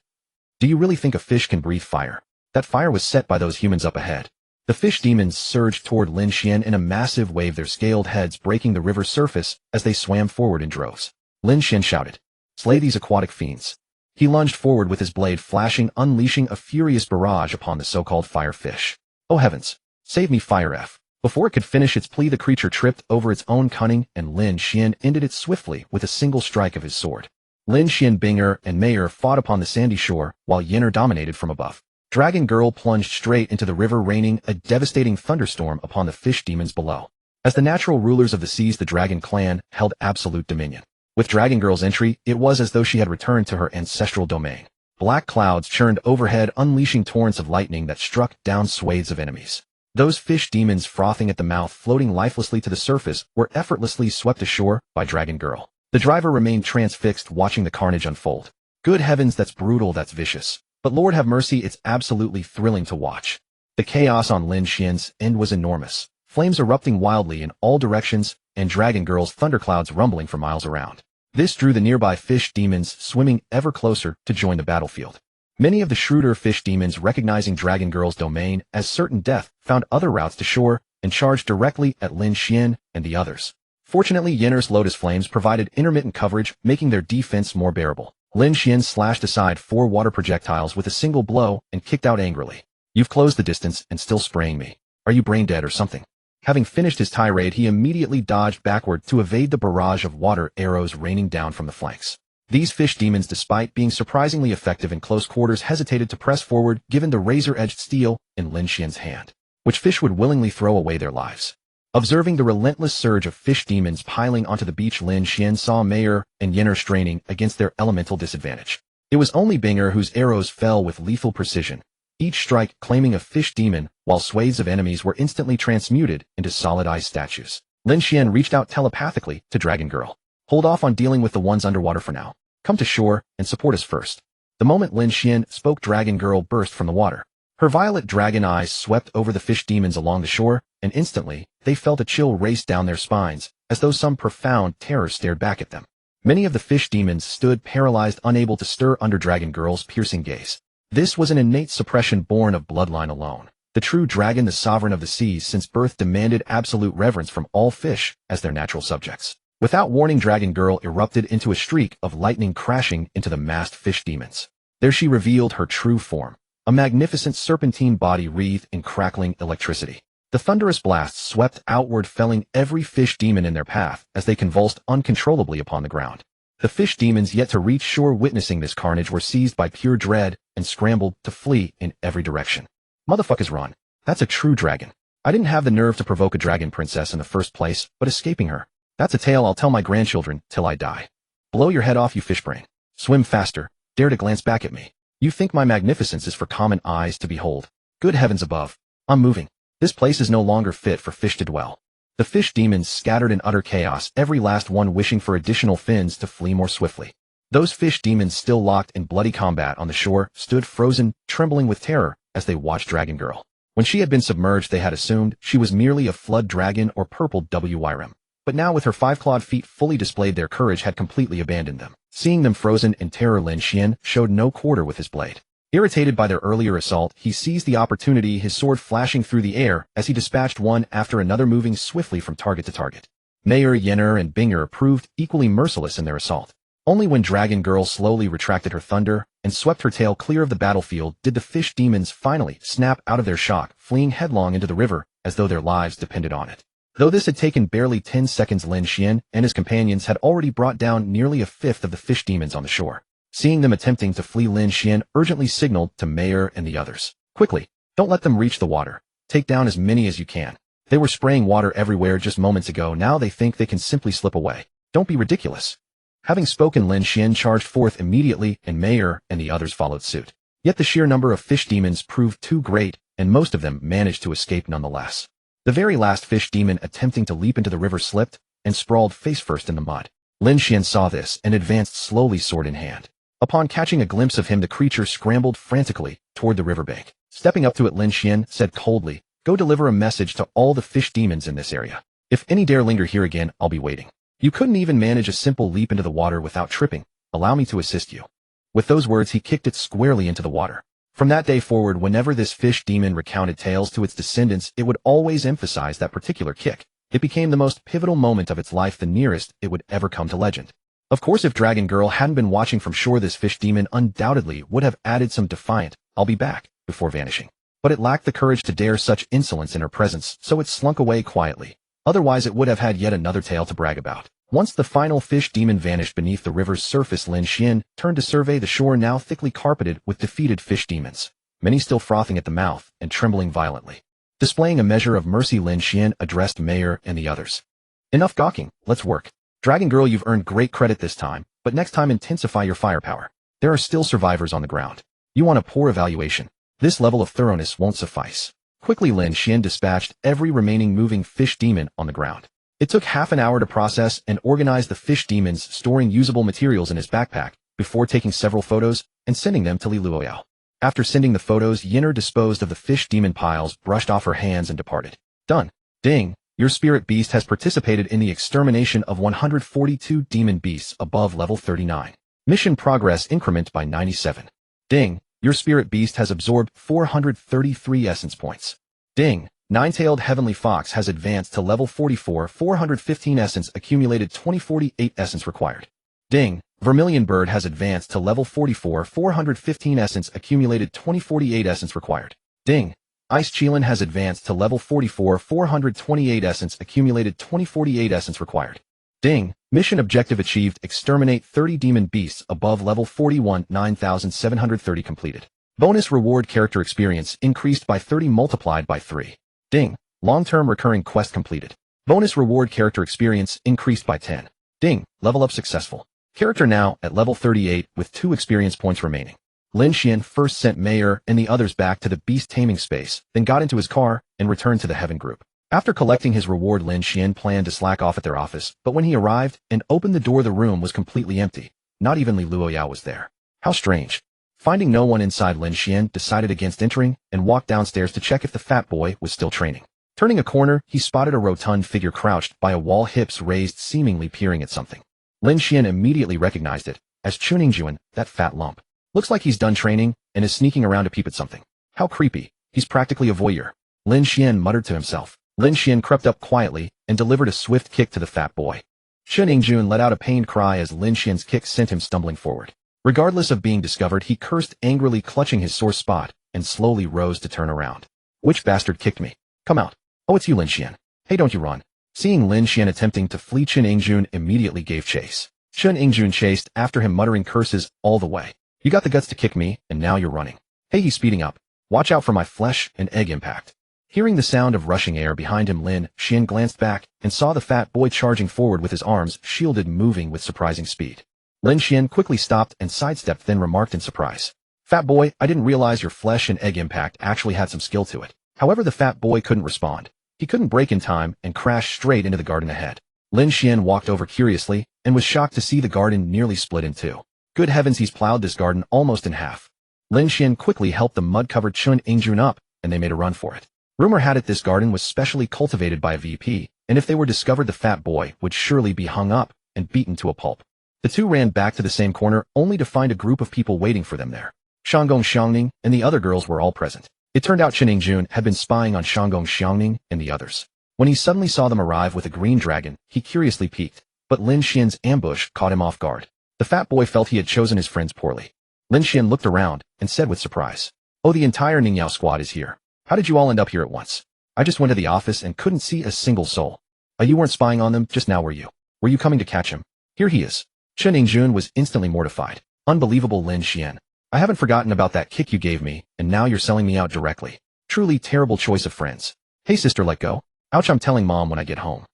Do you really think a fish can breathe fire? That fire was set by those humans up ahead. The fish demons surged toward Lin Xuan in a massive wave, their scaled heads breaking the river's surface as they swam forward in droves. Lin Xuan shouted, "Slay these aquatic fiends." He lunged forward with his blade flashing, unleashing a furious barrage upon the so-called fire fish. Oh heavens! Save me, Fire F. Before it could finish its plea, the creature tripped over its own cunning, and Lin Xuan ended it swiftly with a single strike of his sword. Lin Xuan, Binger, and Mayer fought upon the sandy shore, while Yenner dominated from above. Dragon Girl plunged straight into the river, raining a devastating thunderstorm upon the fish demons below. As the natural rulers of the seas, the Dragon clan held absolute dominion. With Dragon Girl's entry, it was as though she had returned to her ancestral domain. Black clouds churned overhead, unleashing torrents of lightning that struck down swathes of enemies. Those fish demons, frothing at the mouth, floating lifelessly to the surface, were effortlessly swept ashore by Dragon Girl. The driver remained transfixed, watching the carnage unfold. Good heavens, that's brutal, that's vicious. But Lord have mercy, it's absolutely thrilling to watch. The chaos on Lin Xuan's end was enormous. Flames erupting wildly in all directions, and Dragon Girl's thunderclouds rumbling for miles around. This drew the nearby fish demons swimming ever closer to join the battlefield. Many of the shrewder fish demons, recognizing Dragon Girl's domain as certain death, found other routes to shore and charged directly at Lin Xuan and the others. Fortunately, Yenner's Lotus Flames provided intermittent coverage, making their defense more bearable. Lin Xuan slashed aside 4 water projectiles with a single blow and kicked out angrily. "You've closed the distance and still spraying me. Are you brain dead or something?" Having finished his tirade, he immediately dodged backward to evade the barrage of water arrows raining down from the flanks. These fish demons, despite being surprisingly effective in close quarters, hesitated to press forward given the razor-edged steel in Lin Xuan's hand, which fish would willingly throw away their lives. Observing the relentless surge of fish demons piling onto the beach, Lin Xuan saw Mayer and Yenner straining against their elemental disadvantage. It was only Binger whose arrows fell with lethal precision, each strike claiming a fish demon, while swathes of enemies were instantly transmuted into solid ice statues. Lin Xuan reached out telepathically to Dragon Girl. "Hold off on dealing with the ones underwater for now. Come to shore and support us first." The moment Lin Xuan spoke, Dragon Girl burst from the water. Her violet dragon eyes swept over the fish demons along the shore, and instantly, they felt a chill race down their spines, as though some profound terror stared back at them. Many of the fish demons stood paralyzed, unable to stir under Dragon Girl's piercing gaze. This was an innate suppression born of bloodline alone. The true dragon, the sovereign of the seas since birth, demanded absolute reverence from all fish as their natural subjects. Without warning, Dragon Girl erupted into a streak of lightning, crashing into the massed fish demons. There she revealed her true form, a magnificent serpentine body wreathed in crackling electricity. The thunderous blasts swept outward, felling every fish demon in their path as they convulsed uncontrollably upon the ground. The fish demons yet to reach shore, witnessing this carnage, were seized by pure dread and scrambled to flee in every direction. "Motherfuckers, run. That's a true dragon. I didn't have the nerve to provoke a dragon princess in the first place, but escaping her. That's a tale I'll tell my grandchildren till I die. Blow your head off, you fish brain. Swim faster. Dare to glance back at me. You think my magnificence is for common eyes to behold? Good heavens above. I'm moving. This place is no longer fit for fish to dwell." The fish demons scattered in utter chaos, every last one wishing for additional fins to flee more swiftly. Those fish demons, still locked in bloody combat on the shore, stood frozen, trembling with terror as they watched Dragon Girl. When she had been submerged, they had assumed she was merely a flood dragon or purple WYRM. But now, with her 5-clawed feet fully displayed, their courage had completely abandoned them. Seeing them frozen in terror, Lin Xuan showed no quarter with his blade. Irritated by their earlier assault, he seized the opportunity, his sword flashing through the air as he dispatched one after another, moving swiftly from target to target. Mayer, Yenner, and Binger proved equally merciless in their assault. Only when Dragon Girl slowly retracted her thunder and swept her tail clear of the battlefield did the fish demons finally snap out of their shock, fleeing headlong into the river as though their lives depended on it. Though this had taken barely 10 seconds, Lin Xuan and his companions had already brought down nearly a fifth of the fish demons on the shore. Seeing them attempting to flee, Lin Xuan urgently signaled to Mayer and the others. "Quickly, don't let them reach the water. Take down as many as you can. They were spraying water everywhere just moments ago, now they think they can simply slip away. Don't be ridiculous. Having spoken, Lin Xuan charged forth immediately, and Mayer and the others followed suit. Yet the sheer number of fish demons proved too great, and most of them managed to escape nonetheless. The very last fish demon attempting to leap into the river slipped and sprawled face first in the mud. Lin Xuan saw this and advanced slowly, sword in hand. Upon catching a glimpse of him, the creature scrambled frantically toward the riverbank. Stepping up to it, Lin Xuan said coldly, "Go deliver a message to all the fish demons in this area. If any dare linger here again, I'll be waiting. You couldn't even manage a simple leap into the water without tripping. Allow me to assist you." With those words, he kicked it squarely into the water. From that day forward, whenever this fish demon recounted tales to its descendants, it would always emphasize that particular kick. It became the most pivotal moment of its life, the nearest it would ever come to legend. Of course, if Dragon Girl hadn't been watching from shore, this fish demon undoubtedly would have added some defiant, "I'll be back," before vanishing. But it lacked the courage to dare such insolence in her presence, so it slunk away quietly. Otherwise, it would have had yet another tale to brag about. Once the final fish demon vanished beneath the river's surface, Lin Xuan turned to survey the shore, now thickly carpeted with defeated fish demons, many still frothing at the mouth and trembling violently. Displaying a measure of mercy, Lin Xuan addressed Mayer and the others. "Enough gawking, let's work. Dragon Girl, you've earned great credit this time, but next time intensify your firepower. There are still survivors on the ground. You want a poor evaluation. This level of thoroughness won't suffice." Quickly, Lin Xuan dispatched every remaining moving fish demon on the ground. It took half an hour to process and organize the fish demons, storing usable materials in his backpack, before taking several photos and sending them to Li Luoyao. After sending the photos, Yinner disposed of the fish demon piles, brushed off her hands, and departed. "Done. Ding. Your spirit beast has participated in the extermination of 142 demon beasts above level 39. Mission progress increment by 97. Ding. Your spirit beast has absorbed 433 essence points. Ding. Nine-tailed heavenly fox has advanced to level 44, 415 essence accumulated, 2048 essence required. Ding. Vermilion bird has advanced to level 44, 415 essence accumulated, 2048 essence required. Ding. Ice Cheelin has advanced to level 44, 428 essence accumulated, 2048 essence required. Ding. Mission objective achieved, exterminate 30 demon beasts above level 41, 9730 completed. Bonus reward, character experience increased by 30 multiplied by 3. Ding. Long-term recurring quest completed. Bonus reward, character experience increased by 10. Ding. Level up successful. Character now at level 38 with 2 experience points remaining. Lin Xuan first sent Mayer and the others back to the Beast-Taming space, then got into his car and returned to the Heaven group. After collecting his reward, Lin Xuan planned to slack off at their office, but when he arrived and opened the door, the room was completely empty. Not even Li Luoyao was there. How strange. Finding no one inside, Lin Xuan decided against entering and walked downstairs to check if the fat boy was still training. Turning a corner, he spotted a rotund figure crouched by a wall, hips raised, seemingly peering at something. Lin Xuan immediately recognized it as Chuningjuan, that fat lump. Looks like he's done training and is sneaking around to peep at something. How creepy. He's practically a voyeur. Lin Xuan muttered to himself. Lin Xuan crept up quietly and delivered a swift kick to the fat boy. Chuningjuan let out a pained cry as Lin Xuan's kick sent him stumbling forward. Regardless of being discovered, he cursed angrily, clutching his sore spot, and slowly rose to turn around. "Which bastard kicked me? Come out." "Oh, it's you, Lin Xuan. Hey, don't you run." Seeing Lin Xuan attempting to flee, Chuningjuan immediately gave chase. Chuningjuan chased after him, muttering curses all the way. "You got the guts to kick me, and now you're running. Hey, he's speeding up. Watch out for my flesh and egg impact." Hearing the sound of rushing air behind him, Lin Xuan glanced back and saw the fat boy charging forward with his arms shielded, moving with surprising speed. Lin Xuan quickly stopped and sidestepped, then remarked in surprise, "Fat boy, I didn't realize your flesh and egg impact actually had some skill to it." However, the fat boy couldn't respond. He couldn't break in time and crashed straight into the garden ahead. Lin Xuan walked over curiously and was shocked to see the garden nearly split in two. Good heavens, he's plowed this garden almost in half. Lin Xuan quickly helped the mud-covered Chuningjuan up, and they made a run for it. Rumor had it this garden was specially cultivated by a VP, and if they were discovered, the fat boy would surely be hung up and beaten to a pulp. The two ran back to the same corner, only to find a group of people waiting for them there. Shanggong Xiangning and the other girls were all present. It turned out Chuningjuan had been spying on Shanggong Xiangning and the others. When he suddenly saw them arrive with a green dragon, he curiously peeked, but Lin Xuan's ambush caught him off guard. The fat boy felt he had chosen his friends poorly. Lin Xuan looked around and said with surprise, "Oh, the entire Ningyao squad is here. How did you all end up here at once? I just went to the office and couldn't see a single soul." You weren't spying on them just now, were you? Were you coming to catch him? Here he is." Chuningjuan was instantly mortified. "Unbelievable, Lin Xuan. I haven't forgotten about that kick you gave me, and now you're selling me out directly. Truly terrible choice of friends. Hey sister, let go. Ouch, I'm telling mom when I get home."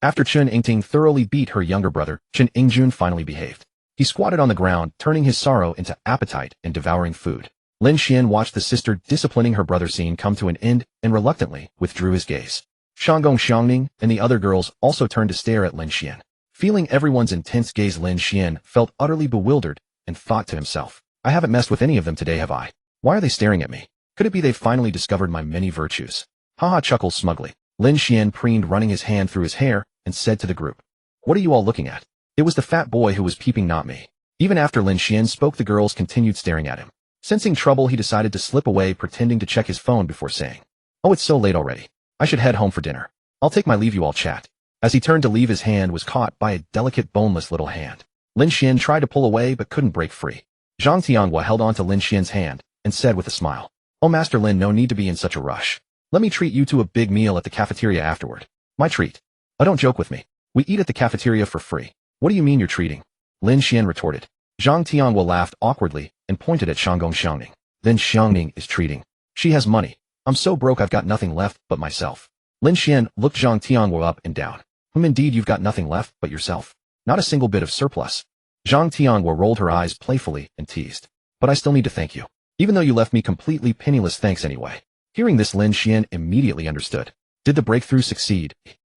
After Chen Yingting thoroughly beat her younger brother, Chen Yingjun finally behaved. He squatted on the ground, turning his sorrow into appetite and devouring food. Lin Xuan watched the sister disciplining her brother scene come to an end and reluctantly withdrew his gaze. Shanggong Xiangning and the other girls also turned to stare at Lin Xuan. Feeling everyone's intense gaze, Lin Xuan felt utterly bewildered and thought to himself, I haven't messed with any of them today, have I? Why are they staring at me? Could it be they've finally discovered my many virtues? Haha, chuckled smugly. Lin Xuan preened, running his hand through his hair, and said to the group, What are you all looking at? It was the fat boy who was peeping, not me. Even after Lin Xuan spoke, the girls continued staring at him. Sensing trouble, he decided to slip away, pretending to check his phone before saying, Oh, it's so late already. I should head home for dinner. I'll take my leave, you all chat. As he turned to leave, his hand was caught by a delicate, boneless little hand. Lin Xuan tried to pull away but couldn't break free. Zhang Tianhua held on to Lin Xuan's hand and said with a smile, Oh, Master Lin, no need to be in such a rush. Let me treat you to a big meal at the cafeteria afterward. My treat. Oh, don't joke with me. We eat at the cafeteria for free. What do you mean you're treating? Lin Xuan retorted. Zhang Tianhua laughed awkwardly and pointed at Shanggong Xiangning. Then Xiangning is treating. She has money. I'm so broke I've got nothing left but myself. Lin Xuan looked Zhang Tianhua up and down. Indeed, you've got nothing left but yourself. Not a single bit of surplus. Zhang Tianhua rolled her eyes playfully and teased. But I still need to thank you. Even though you left me completely penniless, thanks anyway. Hearing this, Lin Xuan immediately understood. Did the breakthrough succeed?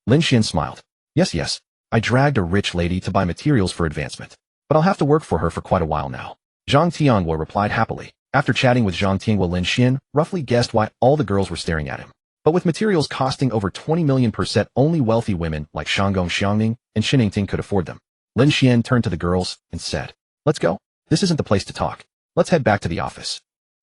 Lin Xuan smiled. Yes. I dragged a rich lady to buy materials for advancement. But I'll have to work for her for quite a while now. Zhang Tianhua replied happily. After chatting with Zhang Tianhua, Lin Xuan roughly guessed why all the girls were staring at him. But with materials costing over 20 million per set, only wealthy women like Shanggong Xiangning and Chen Yingting could afford them. Lin Xuan turned to the girls and said, Let's go. This isn't the place to talk. Let's head back to the office.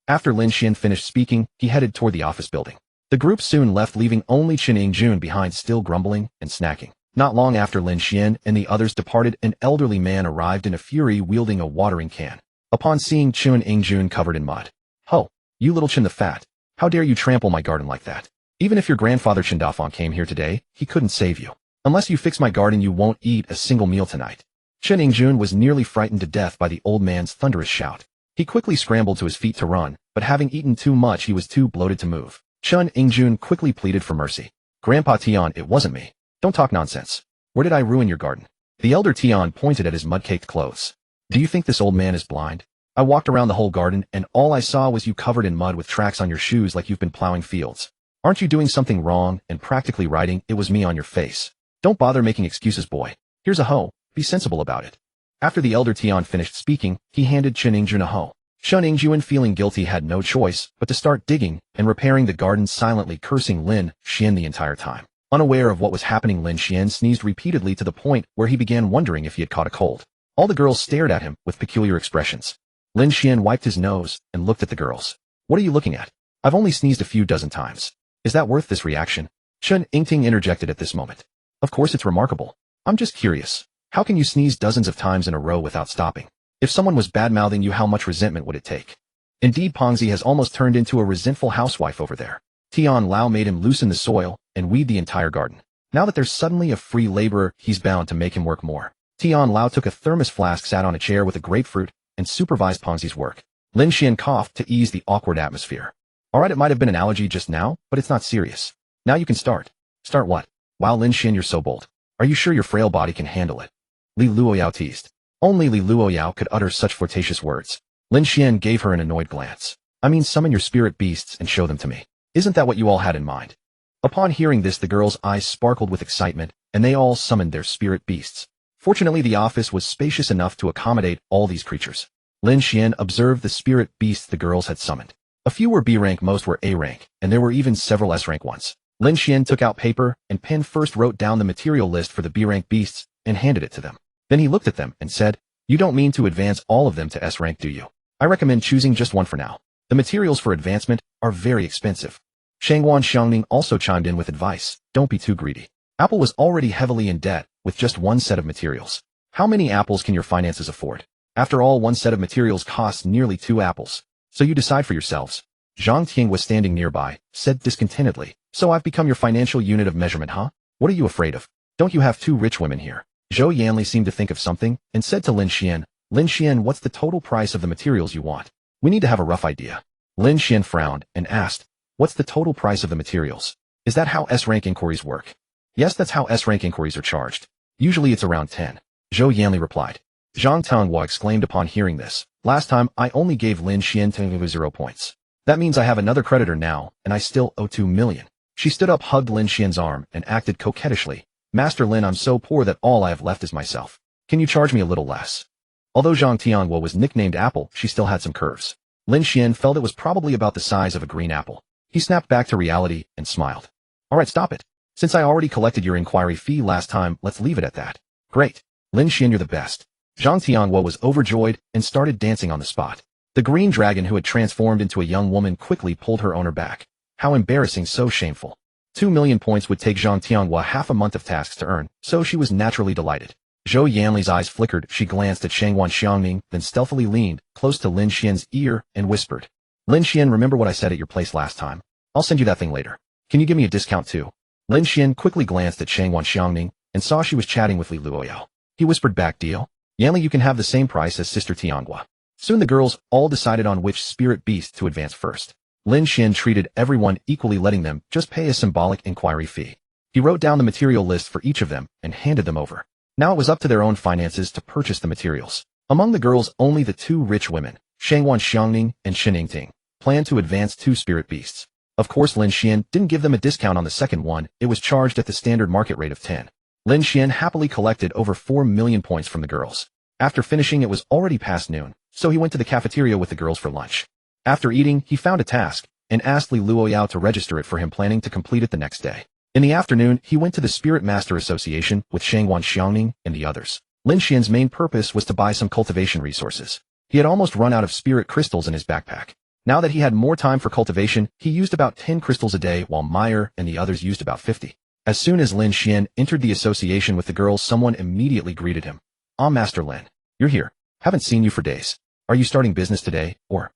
After Lin Xuan finished speaking, he headed toward the office building. The group soon left, leaving only Chen Yingjun behind, still grumbling and snacking. Not long after Lin Xuan and the others departed, an elderly man arrived in a fury, wielding a watering can. Upon seeing Chen Yingjun covered in mud, Ho, you little Chen the Fat, how dare you trample my garden like that? Even if your grandfather Chen Dafang came here today, he couldn't save you. Unless you fix my garden, you won't eat a single meal tonight. Chen Yingjun was nearly frightened to death by the old man's thunderous shout. He quickly scrambled to his feet to run, but having eaten too much, he was too bloated to move. Chen Yingjun quickly pleaded for mercy. Grandpa Tian, it wasn't me. Don't talk nonsense. Where did I ruin your garden? The elder Tian pointed at his mud-caked clothes. Do you think this old man is blind? I walked around the whole garden, and all I saw was you covered in mud with tracks on your shoes like you've been plowing fields. Aren't you doing something wrong and practically writing "it was me" on your face? Don't bother making excuses, boy. Here's a hoe. Be sensible about it. After the elder Tian finished speaking, he handed Chen Yingjun a hoe. Chen Yingjun, feeling guilty, had no choice but to start digging and repairing the garden, silently cursing Lin Xuan the entire time. Unaware of what was happening, Lin Xuan sneezed repeatedly to the point where he began wondering if he had caught a cold. All the girls stared at him with peculiar expressions. Lin Xuan wiped his nose and looked at the girls. What are you looking at? I've only sneezed a few dozen times. Is that worth this reaction? Chen Yingting interjected at this moment. Of course it's remarkable. I'm just curious. How can you sneeze dozens of times in a row without stopping? If someone was bad-mouthing you, how much resentment would it take? Indeed, Pongzi has almost turned into a resentful housewife over there. Tian Lao made him loosen the soil and weed the entire garden. Now that there's suddenly a free laborer, he's bound to make him work more. Tian Lao took a thermos flask, sat on a chair with a grapefruit, and supervised Pongzi's work. Lin Xuan coughed to ease the awkward atmosphere. Alright, it might have been an allergy just now, but it's not serious. Now you can start. Start what? Wow, Lin Xuan, you're so bold. Are you sure your frail body can handle it? Li Luoyao teased. Only Li Luoyao could utter such flirtatious words. Lin Xuan gave her an annoyed glance. I mean, summon your spirit beasts and show them to me. Isn't that what you all had in mind? Upon hearing this, the girls' eyes sparkled with excitement, and they all summoned their spirit beasts. Fortunately, the office was spacious enough to accommodate all these creatures. Lin Xuan observed the spirit beasts the girls had summoned. A few were B rank, most were A rank, and there were even several S rank ones. Lin Xuan took out paper and pen, first wrote down the material list for the B rank beasts and handed it to them. Then he looked at them and said, You don't mean to advance all of them to S rank, do you? I recommend choosing just one for now. The materials for advancement are very expensive. Shangguan Xiangning also chimed in with advice. Don't be too greedy. Apple was already heavily in debt with just one set of materials. How many apples can your finances afford? After all, one set of materials costs nearly 2 apples. So you decide for yourselves. Zhang Ting was standing nearby, said discontentedly. So I've become your financial unit of measurement, huh? What are you afraid of? Don't you have 2 rich women here? Zhou Yanli seemed to think of something and said to Lin Xuan, what's the total price of the materials you want? We need to have a rough idea. Lin Xuan frowned and asked, what's the total price of the materials? Is that how S-rank inquiries work? Yes, that's how S-rank inquiries are charged. Usually it's around 10. Zhou Yanli replied. Zhang Tanghua exclaimed upon hearing this. Last time, I only gave Lin Xuan 0 points. That means I have another creditor now, and I still owe 2 million. She stood up, hugged Lin Xuan's arm, and acted coquettishly. Master Lin, I'm so poor that all I have left is myself. Can you charge me a little less? Although Zhang Tianhua was nicknamed Apple, she still had some curves. Lin Xuan felt it was probably about the size of a green apple. He snapped back to reality and smiled. Alright, stop it. Since I already collected your inquiry fee last time, let's leave it at that. Great. Lin Xuan, you're the best. Zhang Tianhua was overjoyed and started dancing on the spot. The green dragon who had transformed into a young woman quickly pulled her owner back. How embarrassing, so shameful. 2 million points would take Zhang Tianhua half a month of tasks to earn, so she was naturally delighted. Zhou Yanli's eyes flickered. She glanced at Shangwan Xiangning, then stealthily leaned close to Lin Xuan's ear and whispered, Lin Xuan, remember what I said at your place last time? I'll send you that thing later. Can you give me a discount too? Lin Xuan quickly glanced at Shangwan Xiangning and saw she was chatting with Li Luoyao. He whispered back, deal? Yanli, you can have the same price as Sister Tianhua. Soon the girls all decided on which spirit beast to advance first. Lin Xuan treated everyone equally, letting them just pay a symbolic inquiry fee. He wrote down the material list for each of them and handed them over. Now it was up to their own finances to purchase the materials. Among the girls, only the two rich women, Shangwan Xiangning and Shen Yingting, planned to advance 2 spirit beasts. Of course, Lin Xuan didn't give them a discount on the second one. It was charged at the standard market rate of 10. Lin Xuan happily collected over 4 million points from the girls. After finishing, it was already past noon, so he went to the cafeteria with the girls for lunch. After eating, he found a task and asked Li Luoyao to register it for him, planning to complete it the next day. In the afternoon, he went to the Spirit Master Association with Shangwan Xiangning and the others. Lin Xuan's main purpose was to buy some cultivation resources. He had almost run out of spirit crystals in his backpack. Now that he had more time for cultivation, he used about 10 crystals a day, while Meyer and the others used about 50. As soon as Lin Xuan entered the association with the girls, someone immediately greeted him. Ah, Master Lin. You're here. Haven't seen you for days. Are you starting business today, or?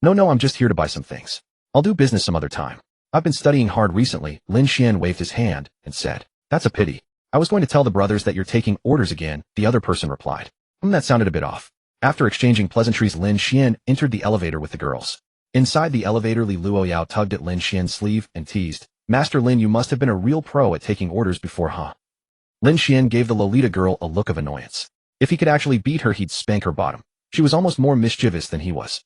No, I'm just here to buy some things. I'll do business some other time. I've been studying hard recently. Lin Xuan waved his hand and said, that's a pity. I was going to tell the brothers that you're taking orders again, the other person replied. That sounded a bit off. After exchanging pleasantries, Lin Xuan entered the elevator with the girls. Inside the elevator, Li Luoyao tugged at Lin Xuan's sleeve and teased, Master Lin, you must have been a real pro at taking orders before, huh? Lin Xuan gave the Lolita girl a look of annoyance. If he could actually beat her, he'd spank her bottom. She was almost more mischievous than he was.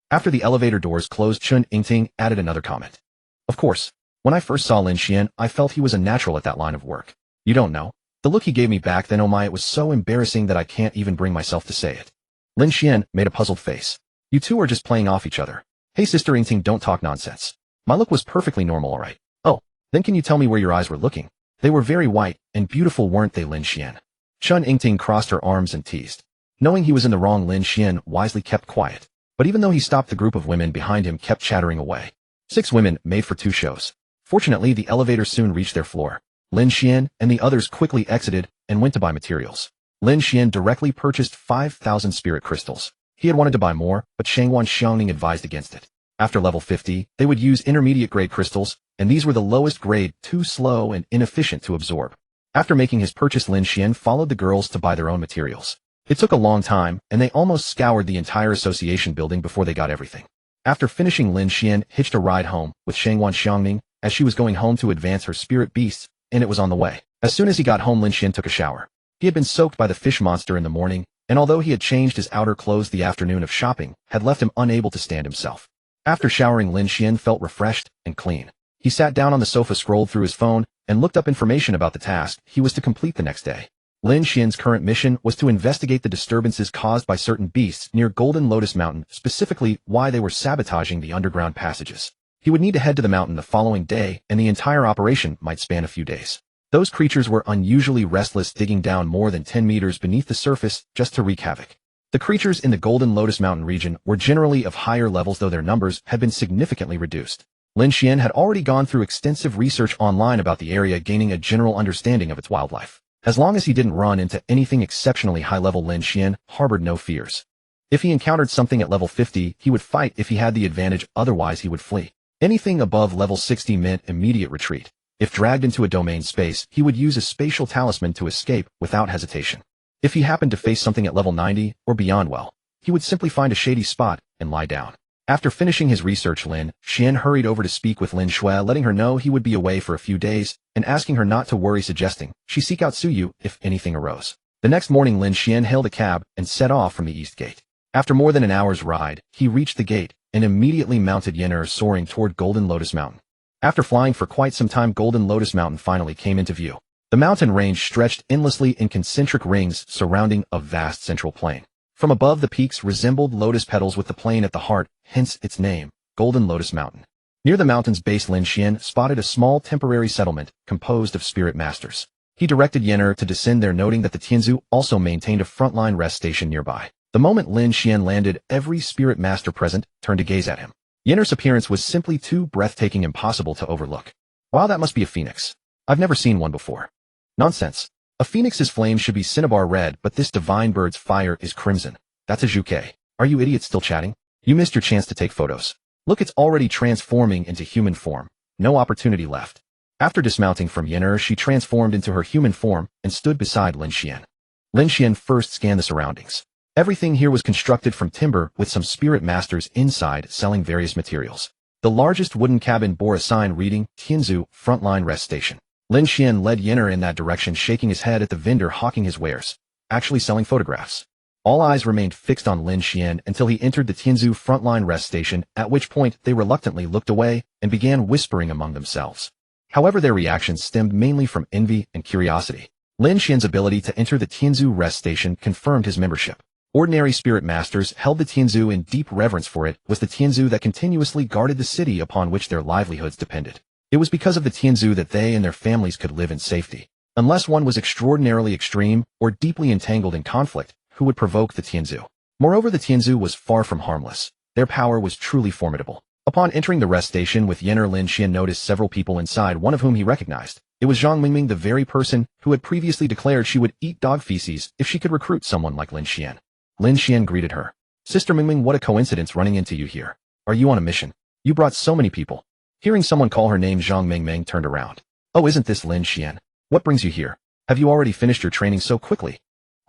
After the elevator doors closed, Chen Yingting added another comment. Of course, when I first saw Lin Xuan, I felt he was a natural at that line of work. You don't know. The look he gave me back then, oh my, it was so embarrassing that I can't even bring myself to say it. Lin Xuan made a puzzled face. You two are just playing off each other. Hey, Sister Yingting, don't talk nonsense. My look was perfectly normal, alright. Oh, then can you tell me where your eyes were looking? They were very white and beautiful, weren't they, Lin Xuan? Chen Yingting crossed her arms and teased. Knowing he was in the wrong, Lin Xuan wisely kept quiet. But even though he stopped, the group of women behind him kept chattering away. 6 women made for 2 shows. Fortunately, the elevator soon reached their floor. Lin Xuan and the others quickly exited and went to buy materials. Lin Xuan directly purchased 5,000 spirit crystals. He had wanted to buy more, but Shangwan Xiangning advised against it. After level 50, they would use intermediate grade crystals, and these were the lowest grade, too slow and inefficient to absorb. After making his purchase, Lin Xuan followed the girls to buy their own materials. It took a long time, and they almost scoured the entire association building before they got everything. After finishing, Lin Xuan hitched a ride home with Shangwan Xiangning as she was going home to advance her spirit beasts, and it was on the way. As soon as he got home, Lin Xuan took a shower. He had been soaked by the fish monster in the morning, and although he had changed his outer clothes, the afternoon of shopping had left him unable to stand himself. After showering, Lin Xuan felt refreshed and clean. He sat down on the sofa, scrolled through his phone, and looked up information about the task he was to complete the next day. Lin Xuan's current mission was to investigate the disturbances caused by certain beasts near Golden Lotus Mountain, specifically why they were sabotaging the underground passages. He would need to head to the mountain the following day, and the entire operation might span a few days. Those creatures were unusually restless, digging down more than 10 meters beneath the surface just to wreak havoc. The creatures in the Golden Lotus Mountain region were generally of higher levels, though their numbers had been significantly reduced. Lin Xuan had already gone through extensive research online about the area, gaining a general understanding of its wildlife. As long as he didn't run into anything exceptionally high-level, Lin Xuan harbored no fears. If he encountered something at level 50, he would fight if he had the advantage, otherwise he would flee. Anything above level 60 meant immediate retreat. If dragged into a domain space, he would use a spatial talisman to escape without hesitation. If he happened to face something at level 90 or beyond, well, he would simply find a shady spot and lie down. After finishing his research, Lin Xuan hurried over to speak with Lin Xuan, letting her know he would be away for a few days, and asking her not to worry, suggesting she seek out Suyu if anything arose. The next morning, Lin Xuan hailed a cab and set off from the east gate. After more than an hour's ride, he reached the gate and immediately mounted Yen'er, soaring toward Golden Lotus Mountain. After flying for quite some time, Golden Lotus Mountain finally came into view. The mountain range stretched endlessly in concentric rings surrounding a vast central plain. From above, the peaks resembled lotus petals with the plain at the heart, hence its name, Golden Lotus Mountain. Near the mountain's base, Lin Xuan spotted a small temporary settlement composed of spirit masters. He directed Yen'er to descend there, noting that the Tianzu also maintained a frontline rest station nearby. The moment Lin Xuan landed, every spirit master present turned to gaze at him. Yen'er's appearance was simply too breathtaking, impossible to overlook. Wow, that must be a phoenix. I've never seen one before. Nonsense. A phoenix's flame should be cinnabar red, but this divine bird's fire is crimson. That's a Zhuke. Are you idiots still chatting? You missed your chance to take photos. Look, it's already transforming into human form. No opportunity left. After dismounting from Yen'er, she transformed into her human form and stood beside Lin Xuan. Lin Xuan first scanned the surroundings. Everything here was constructed from timber, with some spirit masters inside selling various materials. The largest wooden cabin bore a sign reading, Tianzu, Frontline Rest Station. Lin Xuan led Yen'er in that direction, shaking his head at the vendor hawking his wares, actually selling photographs. All eyes remained fixed on Lin Xuan until he entered the Tianzu Frontline Rest Station, at which point they reluctantly looked away and began whispering among themselves. However, their reactions stemmed mainly from envy and curiosity. Lin Xuan's ability to enter the Tianzu Rest Station confirmed his membership. Ordinary spirit masters held the Tianzu in deep reverence, for it was the Tianzu that continuously guarded the city upon which their livelihoods depended. It was because of the Tianzu that they and their families could live in safety. Unless one was extraordinarily extreme or deeply entangled in conflict, who would provoke the Tianzu? Moreover, the Tianzu was far from harmless. Their power was truly formidable. Upon entering the rest station with Yen'er, Lin Xuan noticed several people inside, one of whom he recognized. It was Zhang Mingming, the very person who had previously declared she would eat dog feces if she could recruit someone like Lin Xuan. Lin Xuan greeted her. Sister Mingming, what a coincidence running into you here. Are you on a mission? You brought so many people. Hearing someone call her name, Zhang Mingming turned around. Oh, isn't this Lin Xuan? What brings you here? Have you already finished your training so quickly?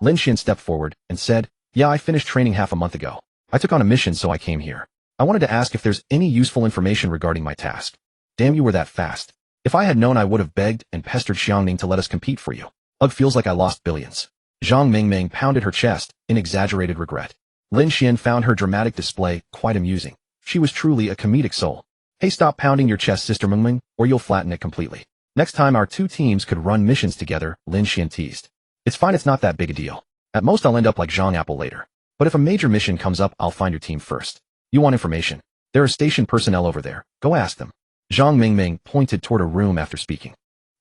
Lin Xuan stepped forward and said, yeah, I finished training half a month ago. I took on a mission, so I came here. I wanted to ask if there's any useful information regarding my task. Damn, you were that fast. If I had known, I would have begged and pestered Xiangning to let us compete for you. Ugh, feels like I lost billions. Zhang Mingming pounded her chest in exaggerated regret. Lin Xuan found her dramatic display quite amusing. She was truly a comedic soul. Hey, stop pounding your chest, Sister Mingming, or you'll flatten it completely. Next time our two teams could run missions together, Lin Xuan teased. It's fine, it's not that big a deal. At most I'll end up like Zhang Apple later. But if a major mission comes up, I'll find your team first. You want information? There are station personnel over there. Go ask them. Zhang Mingming pointed toward a room after speaking.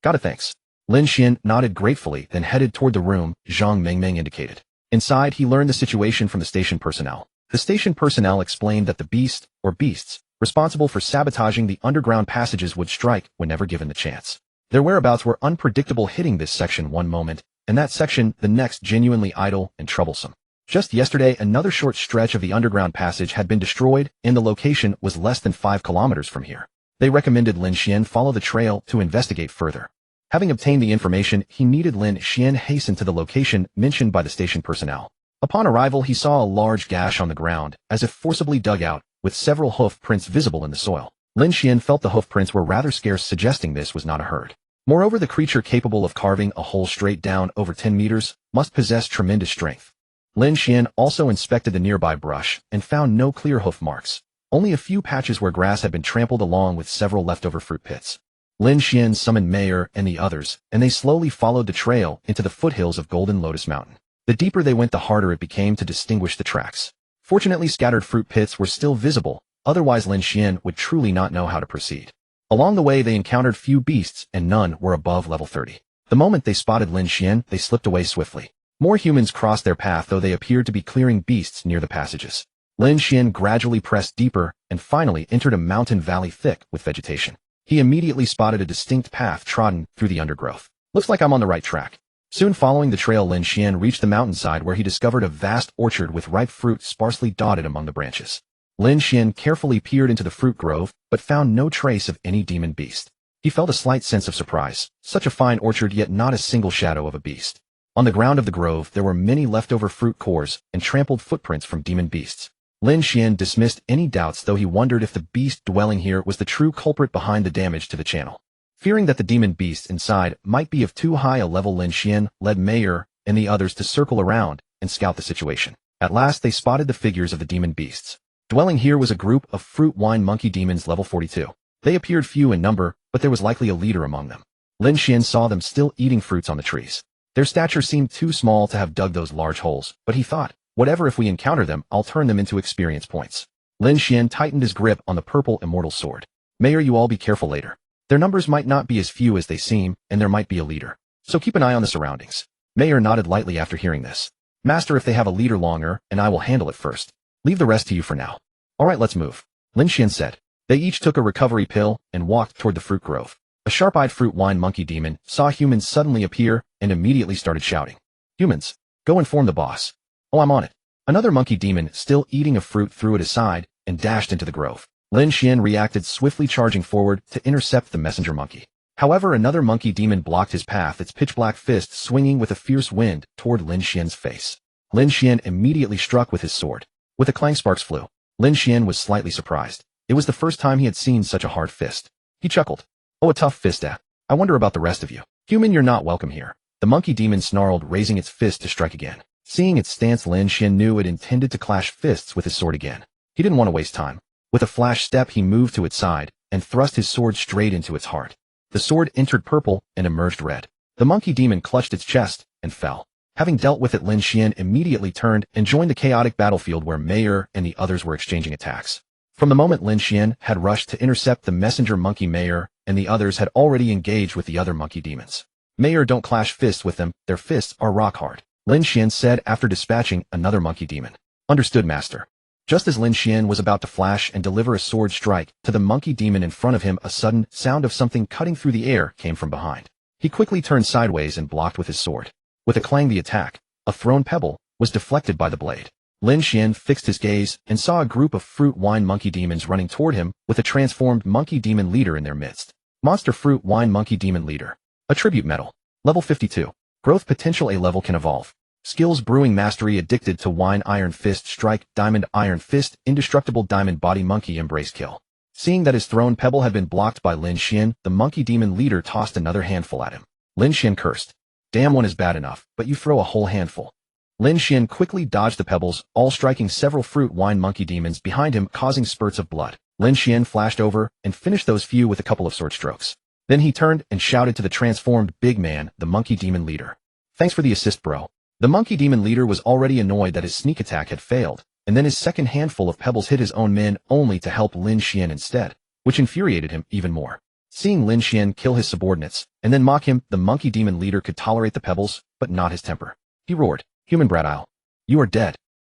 Got it, thanks. Lin Xuan nodded gratefully, then headed toward the room Zhang Mingming indicated. Inside, he learned the situation from the station personnel. The station personnel explained that the beast, or beasts, responsible for sabotaging the underground passages would strike whenever given the chance. Their whereabouts were unpredictable, hitting this section one moment, and that section the next, genuinely idle and troublesome. Just yesterday, another short stretch of the underground passage had been destroyed, and the location was less than 5 kilometers from here. They recommended Lin Xuan follow the trail to investigate further. Having obtained the information he needed, Lin Xuan hastened to the location mentioned by the station personnel. Upon arrival, he saw a large gash on the ground, as if forcibly dug out, with several hoof prints visible in the soil. Lin Xuan felt the hoof prints were rather scarce, suggesting this was not a herd. Moreover, the creature capable of carving a hole straight down over 10 meters must possess tremendous strength. Lin Xuan also inspected the nearby brush and found no clear hoof marks, only a few patches where grass had been trampled along with several leftover fruit pits. Lin Xuan summoned Mayer and the others, and they slowly followed the trail into the foothills of Golden Lotus Mountain. The deeper they went, the harder it became to distinguish the tracks. Fortunately, scattered fruit pits were still visible, otherwise Lin Xuan would truly not know how to proceed. Along the way, they encountered few beasts, and none were above level 30. The moment they spotted Lin Xuan, they slipped away swiftly. More humans crossed their path, though they appeared to be clearing beasts near the passages. Lin Xuan gradually pressed deeper and finally entered a mountain valley thick with vegetation. He immediately spotted a distinct path trodden through the undergrowth. Looks like I'm on the right track. Soon following the trail, Lin Xuan reached the mountainside, where he discovered a vast orchard with ripe fruit sparsely dotted among the branches. Lin Xuan carefully peered into the fruit grove, but found no trace of any demon beast. He felt a slight sense of surprise. Such a fine orchard, yet not a single shadow of a beast. On the ground of the grove, there were many leftover fruit cores and trampled footprints from demon beasts. Lin Xuan dismissed any doubts, though he wondered if the beast dwelling here was the true culprit behind the damage to the channel. Fearing that the demon beasts inside might be of too high a level, Lin Xuan led Mayer and the others to circle around and scout the situation. At last they spotted the figures of the demon beasts. Dwelling here was a group of fruit wine monkey demons level 42. They appeared few in number, but there was likely a leader among them. Lin Xuan saw them still eating fruits on the trees. Their stature seemed too small to have dug those large holes, but he thought, whatever, if we encounter them, I'll turn them into experience points. Lin Xuan tightened his grip on the purple immortal sword. Mayer, you all be careful later. Their numbers might not be as few as they seem, and there might be a leader. So keep an eye on the surroundings. Mayer nodded lightly after hearing this. Master, if they have a leader longer, and I will handle it first. Leave the rest to you for now. All right, let's move. Lin Xuan said. They each took a recovery pill and walked toward the fruit grove. A sharp-eyed fruit wine monkey demon saw humans suddenly appear and immediately started shouting. Humans, go inform the boss. Oh, I'm on it. Another monkey demon, still eating a fruit, threw it aside and dashed into the grove. Lin Xuan reacted, swiftly charging forward to intercept the messenger monkey. However, another monkey demon blocked his path, its pitch-black fist swinging with a fierce wind toward Lin Xuan's face. Lin Xuan immediately struck with his sword. With a clang, sparks flew. Lin Xuan was slightly surprised. It was the first time he had seen such a hard fist. He chuckled. Oh, a tough fist, eh? I wonder about the rest of you. Human, you're not welcome here. The monkey demon snarled, raising its fist to strike again. Seeing its stance, Lin Xuan knew it intended to clash fists with his sword again. He didn't want to waste time. With a flash step, he moved to its side and thrust his sword straight into its heart. The sword entered purple and emerged red. The monkey demon clutched its chest and fell. Having dealt with it, Lin Xuan immediately turned and joined the chaotic battlefield where Mayer and the others were exchanging attacks. From the moment Lin Xuan had rushed to intercept the messenger monkey, Mayer and the others had already engaged with the other monkey demons. Mayer, don't clash fists with them, their fists are rock hard, Lin Xuan said after dispatching another monkey demon. Understood, master. Just as Lin Xuan was about to flash and deliver a sword strike to the monkey demon in front of him, a sudden sound of something cutting through the air came from behind. He quickly turned sideways and blocked with his sword. With a clang, the attack, a thrown pebble, was deflected by the blade. Lin Xuan fixed his gaze and saw a group of fruit wine monkey demons running toward him with a transformed monkey demon leader in their midst. Monster fruit wine monkey demon leader. Attribute medal. Level 52. Growth potential A level, can evolve. Skills: brewing mastery, addicted to wine, iron fist strike, diamond iron fist, indestructible diamond body, monkey embrace, kill. Seeing that his thrown pebble had been blocked by Lin Xuan, the monkey demon leader tossed another handful at him. Lin Xuan cursed. Damn, one is bad enough, but you throw a whole handful. Lin Xuan quickly dodged the pebbles, all striking several fruit wine monkey demons behind him, causing spurts of blood. Lin Xuan flashed over and finished those few with a couple of sword strokes. Then he turned and shouted to the transformed big man, the monkey demon leader. Thanks for the assist, bro. The monkey demon leader was already annoyed that his sneak attack had failed, and then his second handful of pebbles hit his own men only to help Lin Xuan instead, which infuriated him even more. Seeing Lin Xuan kill his subordinates and then mock him, the monkey demon leader could tolerate the pebbles, but not his temper. He roared, "Human brat, you are dead."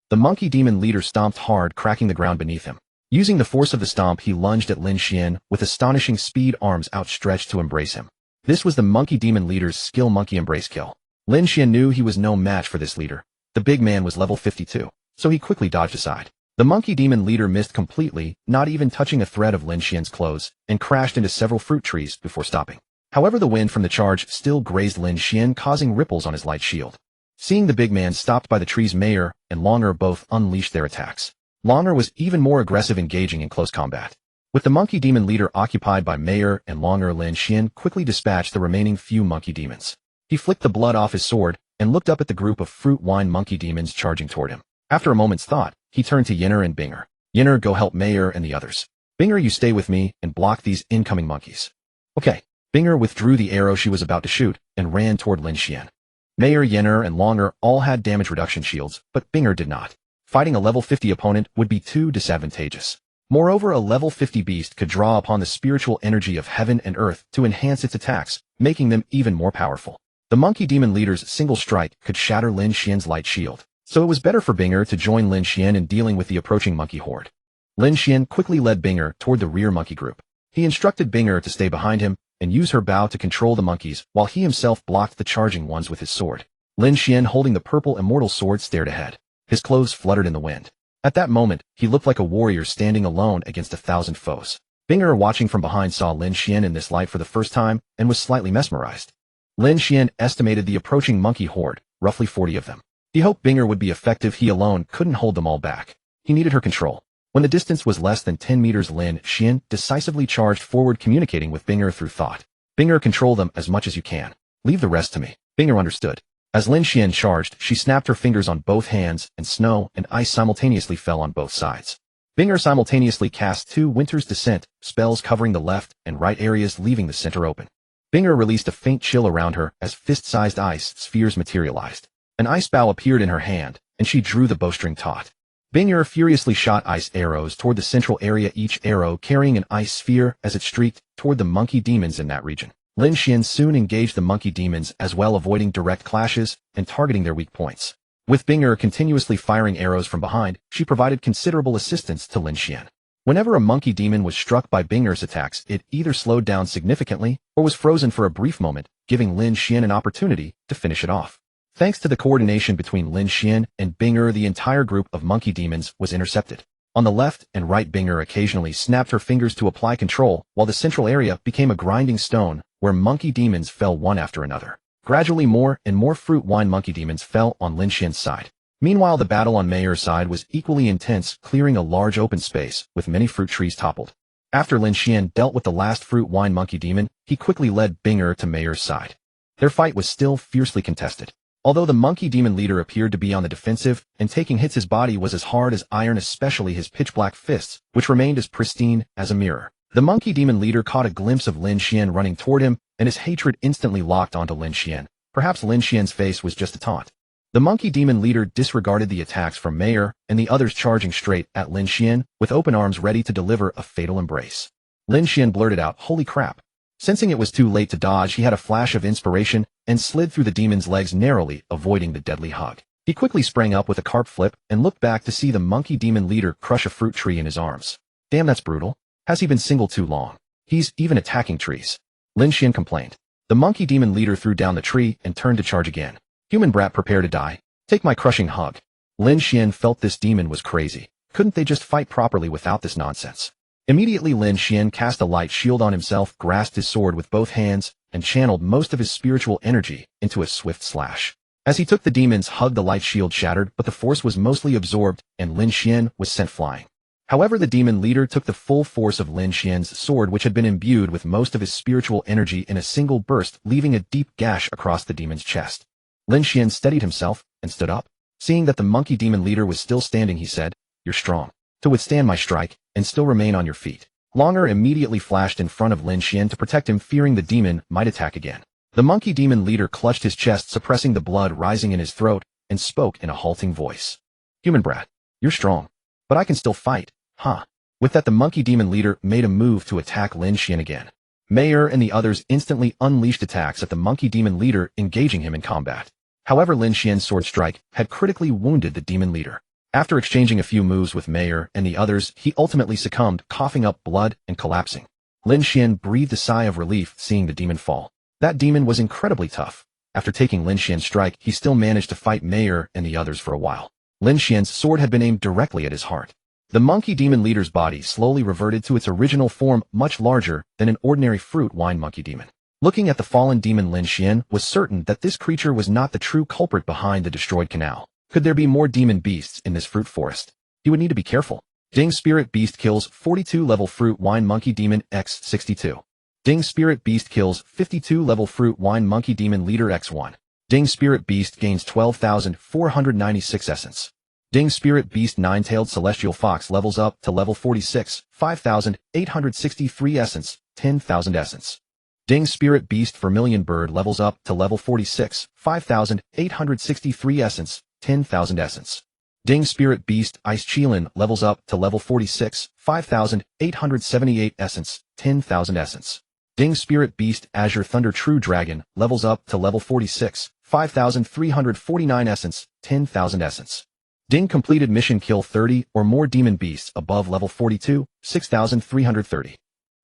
The monkey demon leader stomped hard, cracking the ground beneath him. Using the force of the stomp, he lunged at Lin Xuan with astonishing speed, arms outstretched to embrace him. This was the monkey demon leader's skill, monkey embrace kill. Lin Xuan knew he was no match for this leader. The big man was level 52, so he quickly dodged aside. The monkey demon leader missed completely, not even touching a thread of Lin Xuan's clothes, and crashed into several fruit trees before stopping. However, the wind from the charge still grazed Lin Xuan, causing ripples on his light shield. Seeing the big man stopped by the trees, Mayer and Longer both unleashed their attacks. Longer was even more aggressive, engaging in close combat. With the monkey demon leader occupied by Mayer and Longer, Lin Xuan quickly dispatched the remaining few monkey demons. He flicked the blood off his sword and looked up at the group of fruit wine monkey demons charging toward him. After a moment's thought, he turned to Yinner and Binger. Yinner, go help Mayer and the others. Binger, you stay with me and block these incoming monkeys. Okay. Binger withdrew the arrow she was about to shoot and ran toward Lin Xuan. Mayer, Yinner, and Longer all had damage reduction shields, but Binger did not. Fighting a level 50 opponent would be too disadvantageous. Moreover, a level 50 beast could draw upon the spiritual energy of heaven and earth to enhance its attacks, making them even more powerful. The monkey demon leader's single strike could shatter Lin Xuan's light shield, so it was better for Binger to join Lin Xuan in dealing with the approaching monkey horde. Lin Xuan quickly led Binger toward the rear monkey group. He instructed Binger to stay behind him and use her bow to control the monkeys, while he himself blocked the charging ones with his sword. Lin Xuan, holding the purple immortal sword, stared ahead. His clothes fluttered in the wind. At that moment, he looked like a warrior standing alone against 1,000 foes. Binger, watching from behind, saw Lin Xuan in this light for the first time and was slightly mesmerized. Lin Xuan estimated the approaching monkey horde, roughly 40 of them. He hoped Binger would be effective. He alone couldn't hold them all back. He needed her control. When the distance was less than 10 meters, Lin Xuan decisively charged forward, communicating with Binger through thought. Binger, control them as much as you can. Leave the rest to me. Binger understood. As Lin Xuan charged, she snapped her fingers on both hands, and snow and ice simultaneously fell on both sides. Binger simultaneously cast 2 Winter's Descent spells covering the left and right areas, leaving the center open. Binger released a faint chill around her as fist-sized ice spheres materialized. An ice bow appeared in her hand, and she drew the bowstring taut. Binger furiously shot ice arrows toward the central area, each arrow carrying an ice sphere as it streaked toward the monkey demons in that region. Lin Xuan soon engaged the monkey demons as well, avoiding direct clashes and targeting their weak points. With Binger continuously firing arrows from behind, she provided considerable assistance to Lin Xuan. Whenever a monkey demon was struck by Binger's attacks, it either slowed down significantly or was frozen for a brief moment, giving Lin Xuan an opportunity to finish it off. Thanks to the coordination between Lin Xuan and Binger, the entire group of monkey demons was intercepted. On the left and right, Binger occasionally snapped her fingers to apply control, while the central area became a grinding stone where monkey demons fell one after another. Gradually, more and more fruit wine monkey demons fell on Lin Xuan's side. Meanwhile, the battle on Mayer's side was equally intense, clearing a large open space with many fruit trees toppled. After Lin Xuan dealt with the last fruit wine monkey demon, he quickly led Binger to Mayer's side. Their fight was still fiercely contested. Although the monkey demon leader appeared to be on the defensive and taking hits, his body was as hard as iron, especially his pitch-black fists, which remained as pristine as a mirror. The monkey demon leader caught a glimpse of Lin Xuan running toward him, and his hatred instantly locked onto Lin Xuan. Perhaps Lin Xuan's face was just a taunt. The monkey demon leader disregarded the attacks from Mayer and the others, charging straight at Lin Xuan with open arms ready to deliver a fatal embrace. Lin Xuan blurted out, "Holy crap." Sensing it was too late to dodge, he had a flash of inspiration and slid through the demon's legs, narrowly avoiding the deadly hug. He quickly sprang up with a carp flip and looked back to see the monkey demon leader crush a fruit tree in his arms. "Damn, that's brutal. Has he been single too long? He's even attacking trees," Lin Xuan complained. The monkey demon leader threw down the tree and turned to charge again. "Human brat, prepare to die. Take my crushing hug." Lin Xuan felt this demon was crazy. Couldn't they just fight properly without this nonsense? Immediately, Lin Xuan cast a light shield on himself, grasped his sword with both hands, and channeled most of his spiritual energy into a swift slash. As he took the demon's hug, the light shield shattered, but the force was mostly absorbed, and Lin Xuan was sent flying. However, the demon leader took the full force of Lin Xuan's sword, which had been imbued with most of his spiritual energy, in a single burst, leaving a deep gash across the demon's chest. Lin Xuan steadied himself and stood up. Seeing that the monkey demon leader was still standing, he said, "You're strong to withstand my strike and still remain on your feet." Longer immediately flashed in front of Lin Xuan to protect him, fearing the demon might attack again. The monkey demon leader clutched his chest, suppressing the blood rising in his throat, and spoke in a halting voice. "Human brat, you're strong, but I can still fight, huh?" With that, the monkey demon leader made a move to attack Lin Xuan again. Mayer and the others instantly unleashed attacks at the monkey demon leader, engaging him in combat. However, Lin Xuan's sword strike had critically wounded the demon leader. After exchanging a few moves with Mayer and the others, he ultimately succumbed, coughing up blood and collapsing. Lin Xuan breathed a sigh of relief seeing the demon fall. That demon was incredibly tough. After taking Lin Xuan's strike, he still managed to fight Mayer and the others for a while. Lin Xuan's sword had been aimed directly at his heart. The monkey demon leader's body slowly reverted to its original form, much larger than an ordinary fruit wine monkey demon. Looking at the fallen demon, Lin Xuan was certain that this creature was not the true culprit behind the destroyed canal. Could there be more demon beasts in this fruit forest? He would need to be careful. Ding Spirit Beast kills 42 level fruit wine monkey demon X62. Ding Spirit Beast kills 52 level fruit wine monkey demon leader X1. Ding Spirit Beast gains 12,496 essence. Ding Spirit Beast Nine-Tailed Celestial Fox levels up to level 46, 5,863 essence, 10,000 essence. Ding Spirit Beast Vermilion Bird levels up to level 46, 5,863 essence, 10,000 essence. Ding Spirit Beast Ice Chilin levels up to level 46, 5,878 essence, 10,000 essence. Ding Spirit Beast Azure Thunder True Dragon levels up to level 46, 5,349 essence, 10,000 essence. Ding Completed Mission Kill 30 or more demon beasts above level 42, 6,330.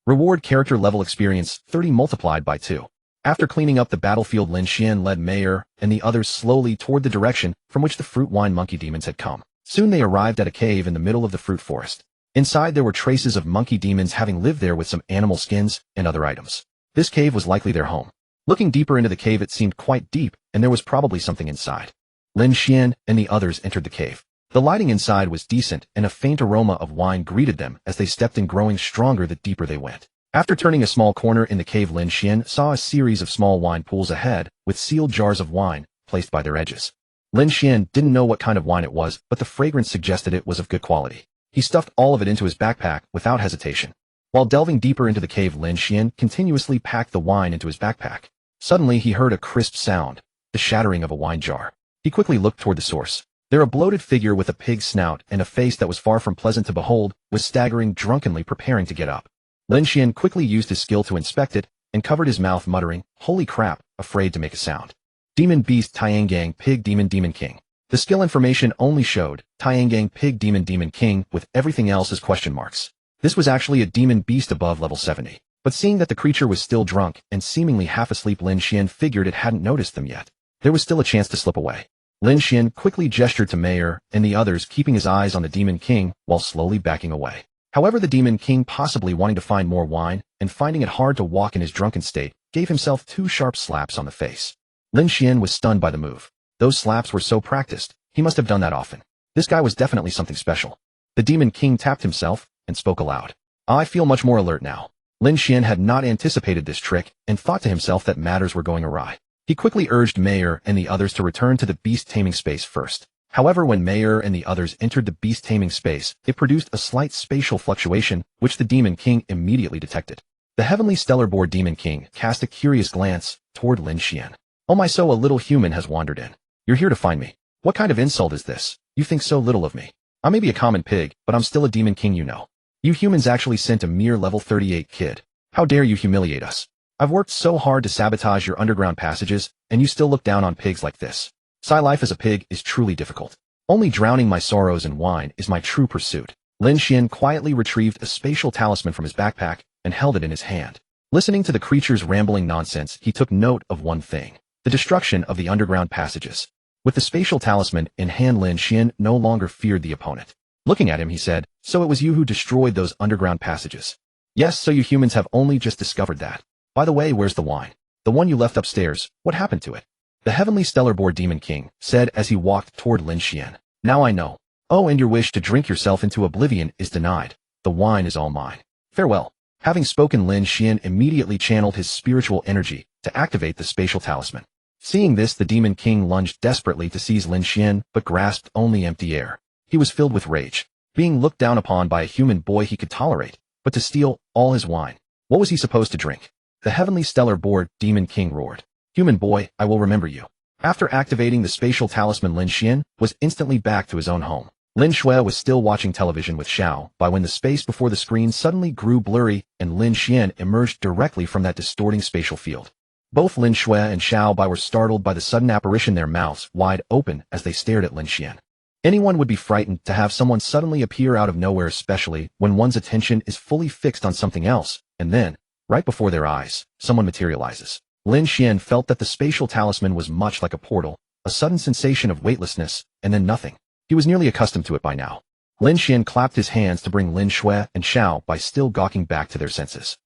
Reward Character Level Experience 30 multiplied by 2. After cleaning up the battlefield, Lin Xuan led Mayer and the others slowly toward the direction from which the fruit wine monkey demons had come. Soon they arrived at a cave in the middle of the fruit forest. Inside there were traces of monkey demons having lived there with some animal skins and other items. This cave was likely their home. Looking deeper into the cave, it seemed quite deep, and there was probably something inside. Lin Xuan and the others entered the cave. The lighting inside was decent, and a faint aroma of wine greeted them as they stepped in, growing stronger the deeper they went. After turning a small corner in the cave, Lin Xuan saw a series of small wine pools ahead, with sealed jars of wine placed by their edges. Lin Xuan didn't know what kind of wine it was, but the fragrance suggested it was of good quality. He stuffed all of it into his backpack without hesitation. While delving deeper into the cave, Lin Xuan continuously packed the wine into his backpack. Suddenly, he heard a crisp sound, the shattering of a wine jar. He quickly looked toward the source. There, a bloated figure with a pig's snout and a face that was far from pleasant to behold was staggering drunkenly, preparing to get up. Lin Xuan quickly used his skill to inspect it and covered his mouth, muttering, "Holy crap," afraid to make a sound. Demon Beast Tiangang Pig Demon Demon King. The skill information only showed Tiangang Pig Demon Demon King, with everything else as question marks. This was actually a demon beast above level 70. But seeing that the creature was still drunk and seemingly half asleep, Lin Xuan figured it hadn't noticed them yet. There was still a chance to slip away. Lin Xuan quickly gestured to Mayor and the others, keeping his eyes on the Demon King while slowly backing away. However, the Demon King, possibly wanting to find more wine and finding it hard to walk in his drunken state, gave himself 2 sharp slaps on the face. Lin Xuan was stunned by the move. Those slaps were so practiced, he must have done that often. This guy was definitely something special. The Demon King tapped himself and spoke aloud. "I feel much more alert now." Lin Xuan had not anticipated this trick and thought to himself that matters were going awry. He quickly urged Mayor and the others to return to the beast-taming space first. However, when Mayor and the others entered the beast-taming space, it produced a slight spatial fluctuation, which the Demon King immediately detected. The heavenly stellar board Demon King cast a curious glance toward Lin Xuan. "Oh my, so a little human has wandered in. You're here to find me. What kind of insult is this? You think so little of me. I may be a common pig, but I'm still a Demon King, you know. You humans actually sent a mere level 38 kid. How dare you humiliate us? I've worked so hard to sabotage your underground passages, and you still look down on pigs like this. Life as a pig is truly difficult. Only drowning my sorrows in wine is my true pursuit." Lin Xuan quietly retrieved a spatial talisman from his backpack and held it in his hand. Listening to the creature's rambling nonsense, he took note of one thing: the destruction of the underground passages. With the spatial talisman in hand, Lin Xuan no longer feared the opponent. Looking at him, he said, "So it was you who destroyed those underground passages?" "Yes, so you humans have only just discovered that. By the way, where's the wine? The one you left upstairs, what happened to it?" The heavenly stellar board Demon King said as he walked toward Lin Xuan. "Now I know. Oh, and your wish to drink yourself into oblivion is denied. The wine is all mine. Farewell." Having spoken, Lin Xuan immediately channeled his spiritual energy to activate the spatial talisman. Seeing this, the Demon King lunged desperately to seize Lin Xuan, but grasped only empty air. He was filled with rage. Being looked down upon by a human boy he could tolerate, but to steal all his wine. What was he supposed to drink? The heavenly stellar board Demon King roared. "Human boy, I will remember you." After activating the spatial talisman, Lin Xuan was instantly back to his own home. Lin Xuan was still watching television with Xiao Bai when the space before the screen suddenly grew blurry and Lin Xuan emerged directly from that distorting spatial field. Both Lin Xuan and Xiao Bai were startled by the sudden apparition, their mouths wide open as they stared at Lin Xuan. Anyone would be frightened to have someone suddenly appear out of nowhere, especially when one's attention is fully fixed on something else, and then, right before their eyes, someone materializes. Lin Xuan felt that the spatial talisman was much like a portal, a sudden sensation of weightlessness, and then nothing. He was nearly accustomed to it by now. Lin Xuan clapped his hands to bring Lin Xuan and Xiao Bai still gawking back to their senses.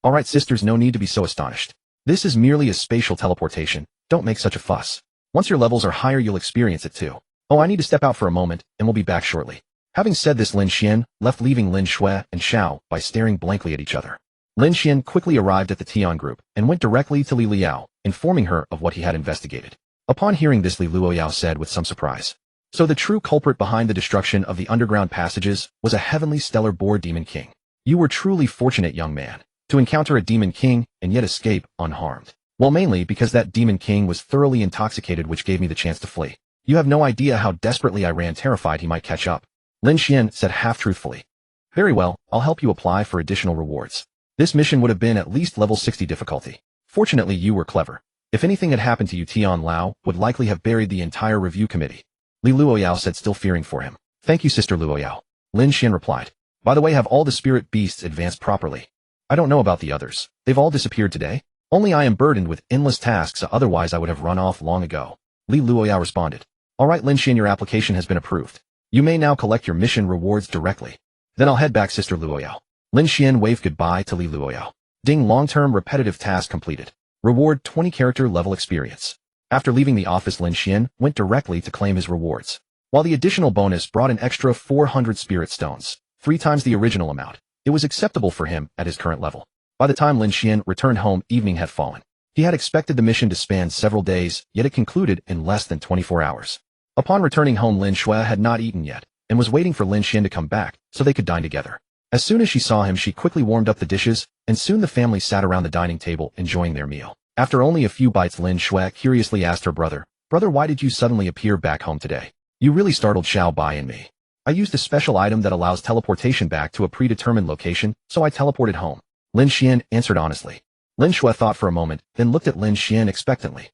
"Alright sisters, no need to be so astonished. This is merely a spatial teleportation. Don't make such a fuss. Once your levels are higher, you'll experience it too. Oh, I need to step out for a moment, and we'll be back shortly." Having said this, Lin Xuan left, leaving Lin Xuan and Xiao Bai staring blankly at each other. Lin Xuan quickly arrived at the Tian group and went directly to Li Luoyao, informing her of what he had investigated. Upon hearing this, Li Luoyao said with some surprise, "So the true culprit behind the destruction of the underground passages was a heavenly stellar boar Demon King. You were truly fortunate, young man, to encounter a Demon King and yet escape unharmed. Well, mainly because that Demon King was thoroughly intoxicated, which gave me the chance to flee. You have no idea how desperately I ran, terrified he might catch up." Lin Xuan said half-truthfully. "Very well, I'll help you apply for additional rewards. This mission would have been at least level 60 difficulty. Fortunately, you were clever. If anything had happened to you, Tian Lao would likely have buried the entire review committee." Li Luoyao said, still fearing for him. "Thank you, Sister Luoyao." Lin Xuan replied. "By the way, have all the spirit beasts advanced properly? I don't know about the others. They've all disappeared today? Only I am burdened with endless tasks, otherwise I would have run off long ago." Li Luoyao responded. "Alright, Lin Xuan, your application has been approved. You may now collect your mission rewards directly. Then I'll head back, Sister Luoyao." Lin Xuan waved goodbye to Li Luoyao. Ding, long-term repetitive task completed. Reward 20 character level experience. After leaving the office, Lin Xuan went directly to claim his rewards. While the additional bonus brought an extra 400 spirit stones, 3 times the original amount, it was acceptable for him at his current level. By the time Lin Xuan returned home, evening had fallen. He had expected the mission to span several days, yet it concluded in less than 24 hours. Upon returning home, Lin Xuan had not eaten yet, and was waiting for Lin Xuan to come back so they could dine together. As soon as she saw him, she quickly warmed up the dishes, and soon the family sat around the dining table enjoying their meal. After only a few bites, Lin Xuan curiously asked her brother, "Brother, why did you suddenly appear back home today? You really startled Xiao Bai and me. I used a special item that allows teleportation back to a predetermined location, so I teleported home." Lin Xuan answered honestly. Lin Xuan thought for a moment, then looked at Lin Xuan expectantly.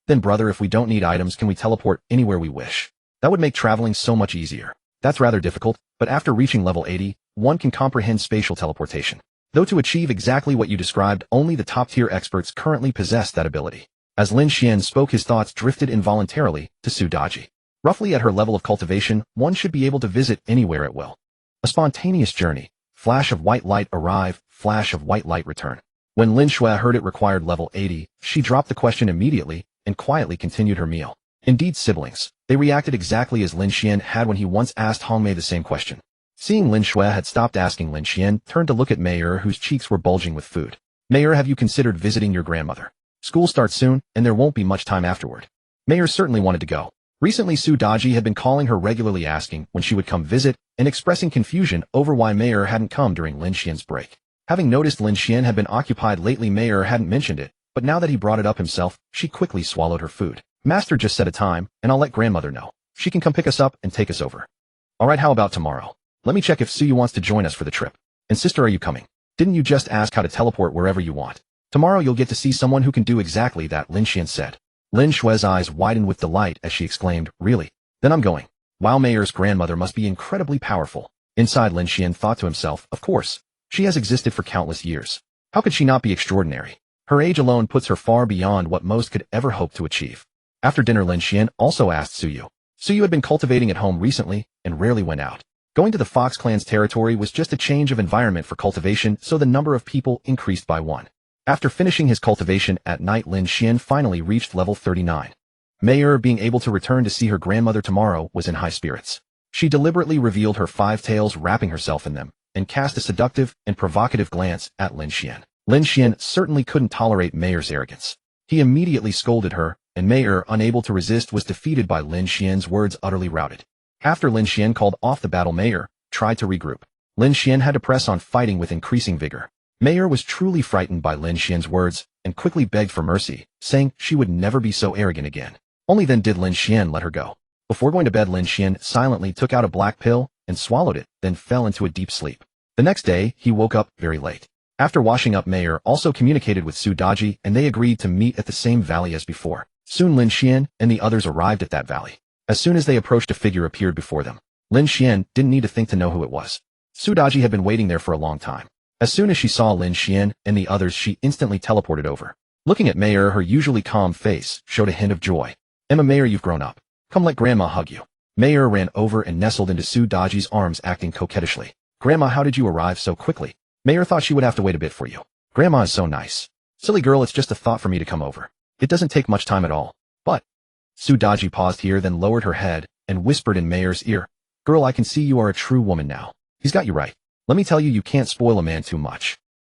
Then brother, if we don't need items, can we teleport anywhere we wish? That would make traveling so much easier. That's rather difficult, but after reaching level 80, one can comprehend spatial teleportation. Though to achieve exactly what you described, only the top-tier experts currently possess that ability. As Lin Xuan spoke, his thoughts drifted involuntarily to Su Daji. Roughly at her level of cultivation, one should be able to visit anywhere at will. A spontaneous journey. Flash of white light arrive, flash of white light return. When Lin Xuan heard it required level 80, she dropped the question immediately and quietly continued her meal. Indeed, siblings. They reacted exactly as Lin Xuan had when he once asked Hongmei the same question. Seeing Lin Xuan had stopped asking, Lin Xuan turned to look at Mei, whose cheeks were bulging with food. Mei, have you considered visiting your grandmother? School starts soon, and there won't be much time afterward. Mei certainly wanted to go. Recently, Su Daji had been calling her regularly, asking when she would come visit, and expressing confusion over why Mei hadn't come during Lin Xuan's break. Having noticed Lin Xuan had been occupied lately, Mei hadn't mentioned it, but now that he brought it up himself, she quickly swallowed her food. Master just set a time, and I'll let grandmother know. She can come pick us up and take us over. Alright, how about tomorrow? Let me check if Suyu wants to join us for the trip. And sister, are you coming? Didn't you just ask how to teleport wherever you want? Tomorrow you'll get to see someone who can do exactly that, Lin Xuan said. Lin Xuan's eyes widened with delight as she exclaimed, really? Then I'm going. Wow, Mei's grandmother must be incredibly powerful. Inside, Lin Xuan thought to himself, of course. She has existed for countless years. How could she not be extraordinary? Her age alone puts her far beyond what most could ever hope to achieve. After dinner, Lin Xuan also asked Suyu. Suyu had been cultivating at home recently and rarely went out. Going to the Fox clan's territory was just a change of environment for cultivation, so the number of people increased by 1. After finishing his cultivation at night, Lin Xuan finally reached level 39. Mei, being able to return to see her grandmother tomorrow, was in high spirits. She deliberately revealed her 5 tails, wrapping herself in them, and cast a seductive and provocative glance at Lin Xuan. Lin Xuan certainly couldn't tolerate Mei's arrogance. He immediately scolded her, and Mei, unable to resist, was defeated by Lin Xuan's words, utterly routed. After Lin Xuan called off the battle, Mei tried to regroup. Lin Xuan had to press on, fighting with increasing vigor. Mei was truly frightened by Lin Xuan's words and quickly begged for mercy, saying she would never be so arrogant again. Only then did Lin Xuan let her go. Before going to bed, Lin Xuan silently took out a black pill and swallowed it, then fell into a deep sleep. The next day, he woke up very late. After washing up, Mei also communicated with Su Daji, and they agreed to meet at the same valley as before. Soon Lin Xuan and the others arrived at that valley. As soon as they approached, a figure appeared before them. Lin Xuan didn't need to think to know who it was. Su Daji had been waiting there for a long time. As soon as she saw Lin Xuan and the others, she instantly teleported over. Looking at Mei, her usually calm face showed a hint of joy. Emma, Mei, you've grown up. Come, let Grandma hug you. Mei ran over and nestled into Su Daji's arms, acting coquettishly. Grandma, how did you arrive so quickly? Mei thought she would have to wait a bit for you. Grandma is so nice. Silly girl, it's just a thought for me to come over. It doesn't take much time at all. But Su Daji paused here, then lowered her head and whispered in Mei's ear, girl, I can see you are a true woman now. He's got you right. Let me tell you, you can't spoil a man too much.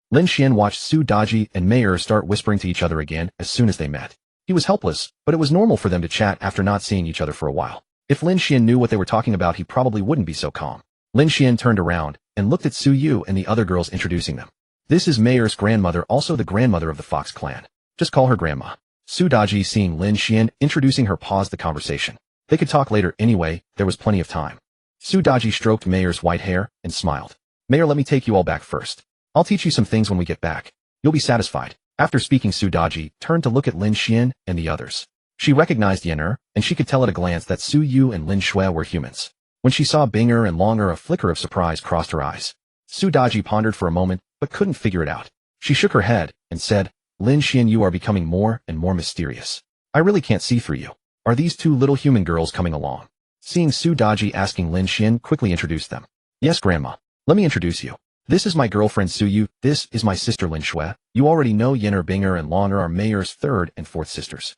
Lin Xuan watched Su Daji and Mei start whispering to each other again as soon as they met. He was helpless, but it was normal for them to chat after not seeing each other for a while. If Lin Xuan knew what they were talking about, he probably wouldn't be so calm. Lin Xuan turned around and looked at Su Yu and the other girls, introducing them. This is Mei's grandmother, also the grandmother of the Fox clan. Just call her Grandma. Su Daji, seeing Lin Xuan introducing her, paused the conversation. They could talk later anyway, there was plenty of time. Su Daji stroked Mei's white hair and smiled. Mei, let me take you all back first. I'll teach you some things when we get back. You'll be satisfied. After speaking, Su Daji turned to look at Lin Xuan and the others. She recognized Yen, and she could tell at a glance that Su Yu and Lin Xuan were humans. When she saw Binger and Longer, a flicker of surprise crossed her eyes. Su Daji pondered for a moment, but couldn't figure it out. She shook her head and said, Lin Xuan, you are becoming more and more mysterious. I really can't see through you. Are these 2 little human girls coming along? Seeing Su Daji asking, Lin Xuan quickly introduced them. Yes, Grandma. Let me introduce you. This is my girlfriend Su Yu. This is my sister Lin Xuan. You already know Yen, Binger, and Longer are Mei's 3rd and 4th sisters.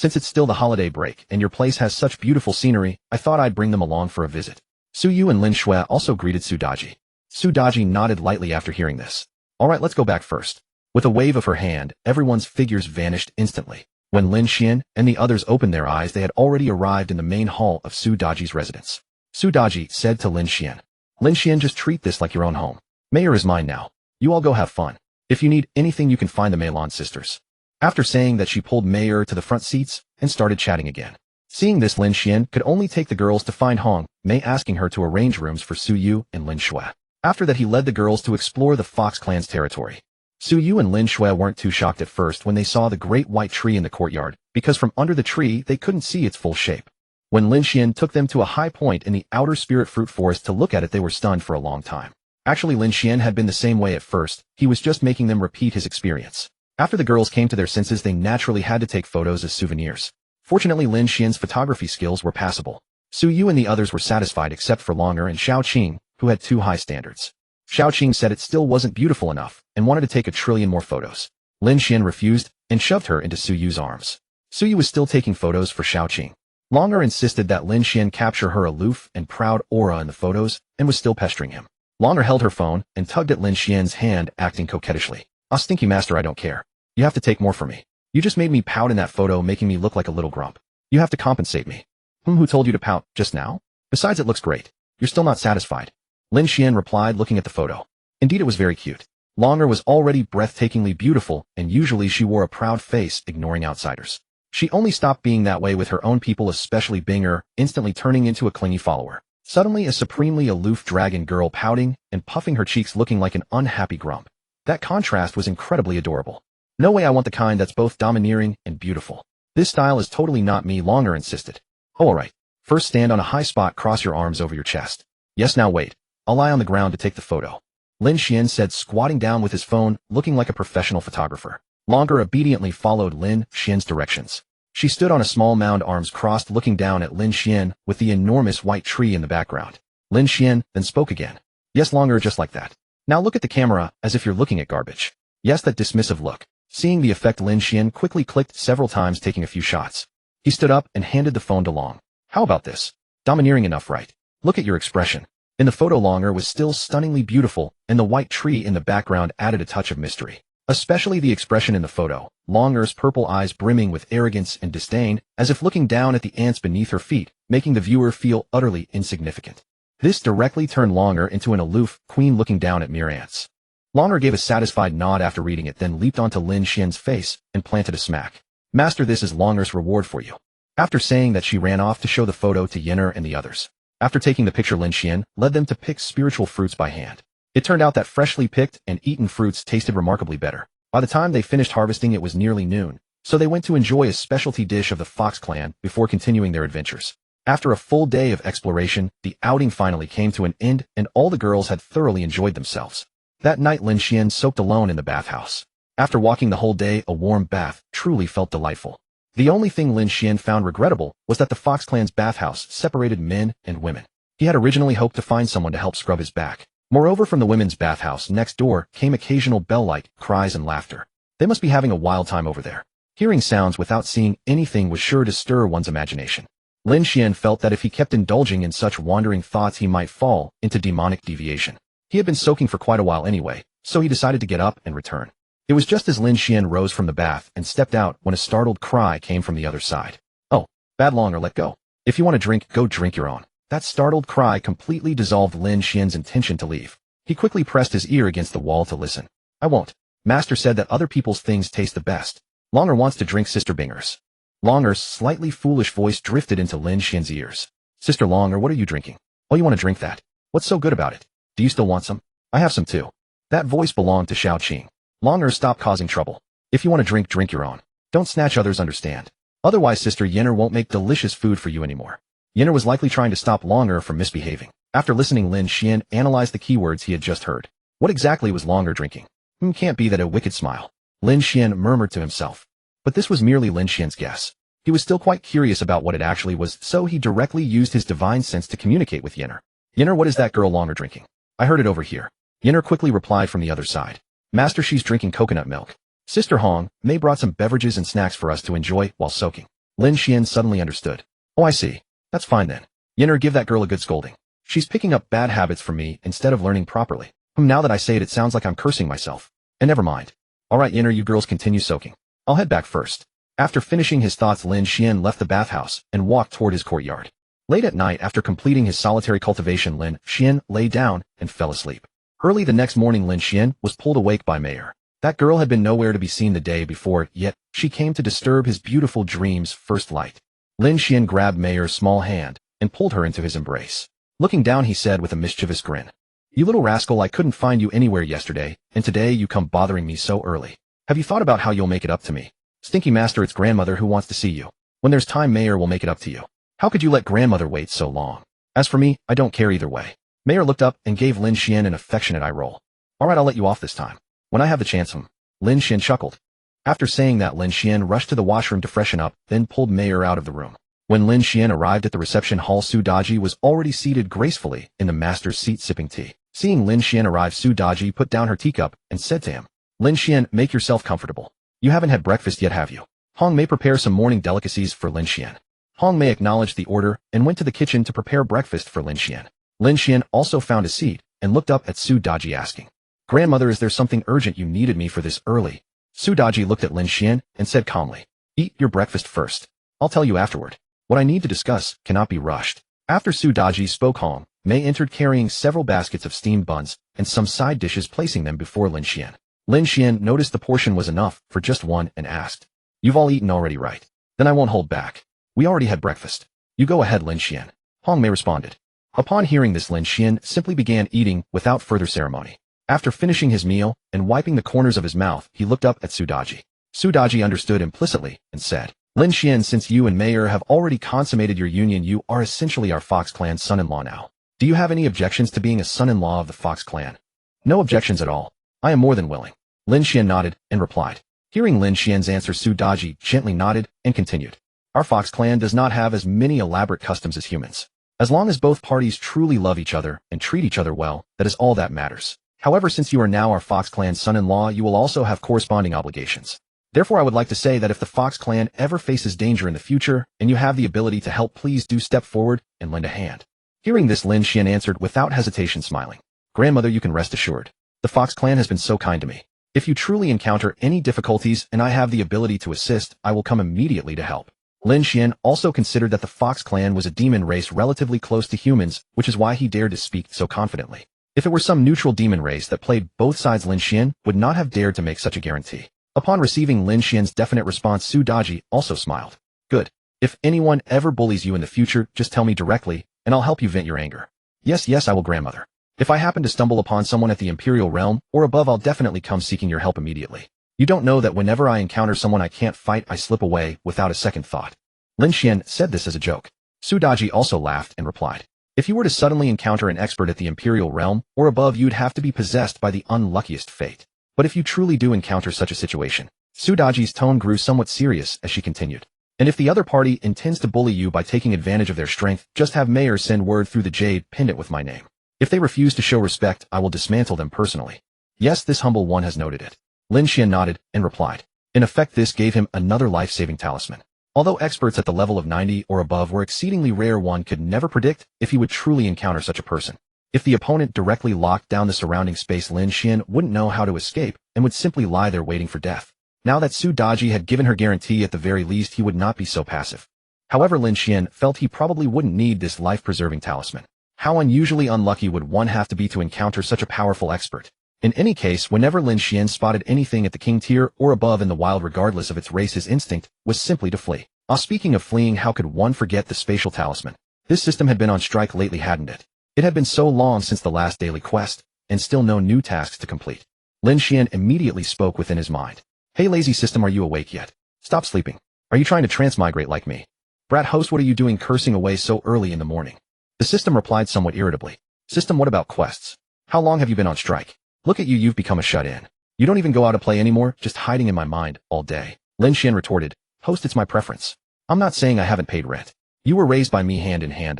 Since it's still the holiday break and your place has such beautiful scenery, I thought I'd bring them along for a visit. Su Yu and Lin Xuan also greeted Su Daji. Su Daji nodded lightly after hearing this. Alright, let's go back first. With a wave of her hand, everyone's figures vanished instantly. When Lin Xuan and the others opened their eyes, they had already arrived in the main hall of Su Daji's residence. Su Daji said to Lin Xuan, Lin Xuan, just treat this like your own home. Mayor is mine now. You all go have fun. If you need anything, you can find the Meilon sisters. After saying that, she pulled Mayor to the front seats and started chatting again. Seeing this, Lin Xuan could only take the girls to find Hong Mei, asking her to arrange rooms for Su Yu and Lin Xuan. After that, he led the girls to explore the Fox clan's territory. Su Yu and Lin Xuan weren't too shocked at first when they saw the great white tree in the courtyard, because from under the tree they couldn't see its full shape. When Lin Xuan took them to a high point in the outer spirit fruit forest to look at it, they were stunned for a long time. Actually, Lin Xuan had been the same way at first. He was just making them repeat his experience. After the girls came to their senses, they naturally had to take photos as souvenirs. Fortunately, Lin Xuan's photography skills were passable. Su Yu and the others were satisfied except for Longer and Xiao Qing, who had too high standards. Xiao Qing said it still wasn't beautiful enough and wanted to take a trillion more photos. Lin Xuan refused and shoved her into Su Yu's arms. Su Yu was still taking photos for Xiao Qing. Longer insisted that Lin Xuan capture her aloof and proud aura in the photos and was still pestering him. Longer held her phone and tugged at Lin Xuan's hand, acting coquettishly. "Ah, stinky master, I don't care. You have to take more for me. You just made me pout in that photo, making me look like a little grump. You have to compensate me." Who told you to pout just now? Besides, it looks great. You're still not satisfied." Lin Xuan replied, looking at the photo. Indeed, it was very cute. Longer was already breathtakingly beautiful, and usually she wore a proud face, ignoring outsiders. She only stopped being that way with her own people, especially Binger, instantly turning into a clingy follower. Suddenly, a supremely aloof dragon girl, pouting and puffing her cheeks, looking like an unhappy grump. That contrast was incredibly adorable. "No way, I want the kind that's both domineering and beautiful. This style is totally not me," Longer insisted. "Oh, alright. First stand on a high spot, cross your arms over your chest. Yes, now wait. I'll lie on the ground to take the photo," Lin Xuan said, squatting down with his phone, looking like a professional photographer. Longer obediently followed Lin Xuan's directions. She stood on a small mound, arms crossed, looking down at Lin Xuan with the enormous white tree in the background. Lin Xuan then spoke again. "Yes, Longer, just like that. Now look at the camera as if you're looking at garbage. Yes, that dismissive look." Seeing the effect, Lin Xuan quickly clicked several times, taking a few shots. He stood up and handed the phone to Long. "How about this? Domineering enough, right? Look at your expression." In the photo, Longer was still stunningly beautiful, and the white tree in the background added a touch of mystery. Especially the expression in the photo, Longer's purple eyes brimming with arrogance and disdain, as if looking down at the ants beneath her feet, making the viewer feel utterly insignificant. This directly turned Longer into an aloof queen looking down at mere ants. Longer gave a satisfied nod after reading it, then leaped onto Lin Xuan's face and planted a smack. "Master, this is Longer's reward for you." After saying that, she ran off to show the photo to Yenner and the others. After taking the picture, Lin Xuan led them to pick spiritual fruits by hand. It turned out that freshly picked and eaten fruits tasted remarkably better. By the time they finished harvesting, it was nearly noon, so they went to enjoy a specialty dish of the Fox clan before continuing their adventures. After a full day of exploration, the outing finally came to an end, and all the girls had thoroughly enjoyed themselves. That night, Lin Xuan soaked alone in the bathhouse. After walking the whole day, a warm bath truly felt delightful. The only thing Lin Xuan found regrettable was that the Fox clan's bathhouse separated men and women. He had originally hoped to find someone to help scrub his back. Moreover, from the women's bathhouse next door came occasional bell-like cries and laughter. They must be having a wild time over there. Hearing sounds without seeing anything was sure to stir one's imagination. Lin Xuan felt that if he kept indulging in such wandering thoughts, he might fall into demonic deviation. He had been soaking for quite a while anyway, so he decided to get up and return. It was just as Lin Xuan rose from the bath and stepped out when a startled cry came from the other side. "Oh, bad Longer, let go. If you want to drink, go drink your own." That startled cry completely dissolved Lin Xuan's intention to leave. He quickly pressed his ear against the wall to listen. "I won't. Master said that other people's things taste the best. Longer wants to drink Sister Binger's." Longer's slightly foolish voice drifted into Lin Xuan's ears. "Sister Longer, what are you drinking? Oh, you want to drink that? What's so good about it? Do you still want some? I have some too." That voice belonged to Xiao Qing. "Longer, stop causing trouble. If you want to drink, drink your own. Don't snatch others, understand? Otherwise, Sister Yenner won't make delicious food for you anymore." Yenner was likely trying to stop Longer from misbehaving. After listening, Lin Xuan analyzed the keywords he had just heard. What exactly was Longer drinking? Can't be that a wicked smile. Lin Xuan murmured to himself. But this was merely Lin Xuan's guess. He was still quite curious about what it actually was, so he directly used his divine sense to communicate with Yenner. "Yenner, what is that girl Longer drinking? I heard it over here." Yenner quickly replied from the other side. "Master, she's drinking coconut milk. Sister Hong Mei brought some beverages and snacks for us to enjoy while soaking." Lin Xian suddenly understood. Oh, I see. That's fine then. Yenner, give that girl a good scolding. She's picking up bad habits from me instead of learning properly. Now that I say it, it sounds like I'm cursing myself. And never mind. Alright Yenner, you girls continue soaking. I'll head back first. After finishing his thoughts, Lin Xian left the bathhouse and walked toward his courtyard. Late at night, after completing his solitary cultivation, Lin Xian lay down and fell asleep. Early the next morning, Lin Xian was pulled awake by Mayor. That girl had been nowhere to be seen the day before, yet she came to disturb his beautiful dreams' first light. Lin Xian grabbed Mayor's small hand and pulled her into his embrace. Looking down, he said with a mischievous grin, "You little rascal, I couldn't find you anywhere yesterday, and today you come bothering me so early. Have you thought about how you'll make it up to me? Stinky master, it's grandmother who wants to see you. When there's time, Mayor will make it up to you. How could you let grandmother wait so long? As for me, I don't care either way." Mayor looked up and gave Lin Xian an affectionate eye roll. "Alright, I'll let you off this time. When I have the chance." Lin Xian chuckled. After saying that, Lin Xian rushed to the washroom to freshen up, then pulled Mayor out of the room. When Lin Xian arrived at the reception hall, Su Daji was already seated gracefully in the master's seat sipping tea. Seeing Lin Xian arrive, Su Daji put down her teacup and said to him, "Lin Xian, make yourself comfortable. You haven't had breakfast yet, have you?" Hong Mei prepared some morning delicacies for Lin Xian. Hong Mei acknowledged the order and went to the kitchen to prepare breakfast for Lin Xian. Lin Xian also found a seat and looked up at Su Daji asking, "Grandmother, is there something urgent you needed me for this early?" Su Daji looked at Lin Xian and said calmly, "Eat your breakfast first. I'll tell you afterward. What I need to discuss cannot be rushed." After Su Daji spoke, Hong Mei entered carrying several baskets of steamed buns and some side dishes, placing them before Lin Xian. Lin Xian noticed the portion was enough for just one and asked, "You've all eaten already, right? Then I won't hold back. We already had breakfast. You go ahead, Lin Xian." Hong Mei responded. Upon hearing this, Lin Xian simply began eating without further ceremony. After finishing his meal and wiping the corners of his mouth, he looked up at Su Daji. Su Daji understood implicitly and said, "Lin Xian, since you and Mayor have already consummated your union, you are essentially our Fox Clan son-in-law now. Do you have any objections to being a son-in-law of the Fox Clan?" "No objections at all. I am more than willing." Lin Xian nodded and replied. Hearing Lin Xian's answer, Su Daji gently nodded and continued, "Our Fox Clan does not have as many elaborate customs as humans. As long as both parties truly love each other and treat each other well, that is all that matters. However, since you are now our Fox Clan son-in-law, you will also have corresponding obligations. Therefore, I would like to say that if the Fox Clan ever faces danger in the future, and you have the ability to help, please do step forward and lend a hand." Hearing this, Lin Xian answered without hesitation, smiling, "Grandmother, you can rest assured. The Fox Clan has been so kind to me. If you truly encounter any difficulties and I have the ability to assist, I will come immediately to help." Lin Xian also considered that the Fox Clan was a demon race relatively close to humans, which is why he dared to speak so confidently. If it were some neutral demon race that played both sides, Lin Xian would not have dared to make such a guarantee. Upon receiving Lin Xian's definite response, Su Daji also smiled. "Good. If anyone ever bullies you in the future, just tell me directly, and I'll help you vent your anger." Yes, I will, grandmother. If I happen to stumble upon someone at the Imperial Realm or above, I'll definitely come seeking your help immediately. You don't know that whenever I encounter someone I can't fight, I slip away without a second thought." Lin Xian said this as a joke. Su Daji also laughed and replied, "If you were to suddenly encounter an expert at the Imperial Realm or above, you'd have to be possessed by the unluckiest fate. But if you truly do encounter such a situation..." Su Daji's tone grew somewhat serious as she continued, "And if the other party intends to bully you by taking advantage of their strength, just have Mayor send word through the jade pendant with my name. If they refuse to show respect, I will dismantle them personally." "Yes, this humble one has noted it." Lin Xian nodded and replied. In effect, this gave him another life-saving talisman. Although experts at the level of 90 or above were exceedingly rare, one could never predict if he would truly encounter such a person. If the opponent directly locked down the surrounding space, Lin Xian wouldn't know how to escape and would simply lie there waiting for death. Now that Su Daji had given her guarantee, at the very least he would not be so passive. However, Lin Xian felt he probably wouldn't need this life-preserving talisman. How unusually unlucky would one have to be to encounter such a powerful expert? In any case, whenever Lin Xian spotted anything at the king tier or above in the wild, regardless of its race, his instinct was simply to flee. Speaking of fleeing, how could one forget the spatial talisman? This system had been on strike lately, hadn't it? It had been so long since the last daily quest, and still no new tasks to complete. Lin Xian immediately spoke within his mind. "Hey lazy system, are you awake yet? Stop sleeping. Are you trying to transmigrate like me? Brat host, what are you doing cursing away so early in the morning?" The system replied somewhat irritably. "System, what about quests? How long have you been on strike? Look at you, you've become a shut-in. You don't even go out to play anymore, just hiding in my mind all day." Lin Xian retorted, "Host, it's my preference. I'm not saying I haven't paid rent. You were raised by me hand in hand,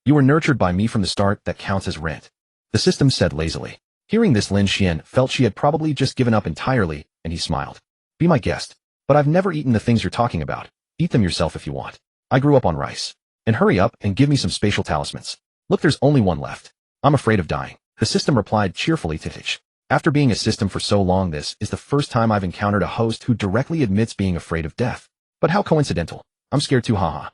You were nurtured by me from the start, that counts as rent." The system said lazily. Hearing this, Lin Xian felt she had probably just given up entirely, and he smiled. "Be my guest. But I've never eaten the things you're talking about. Eat them yourself if you want. I grew up on rice. And hurry up and give me some spatial talismans. Look, there's only one left. I'm afraid of dying. The system replied cheerfully to Titch. After being a system for so long, this is the first time I've encountered a host who directly admits being afraid of death. But how coincidental. I'm scared too, haha.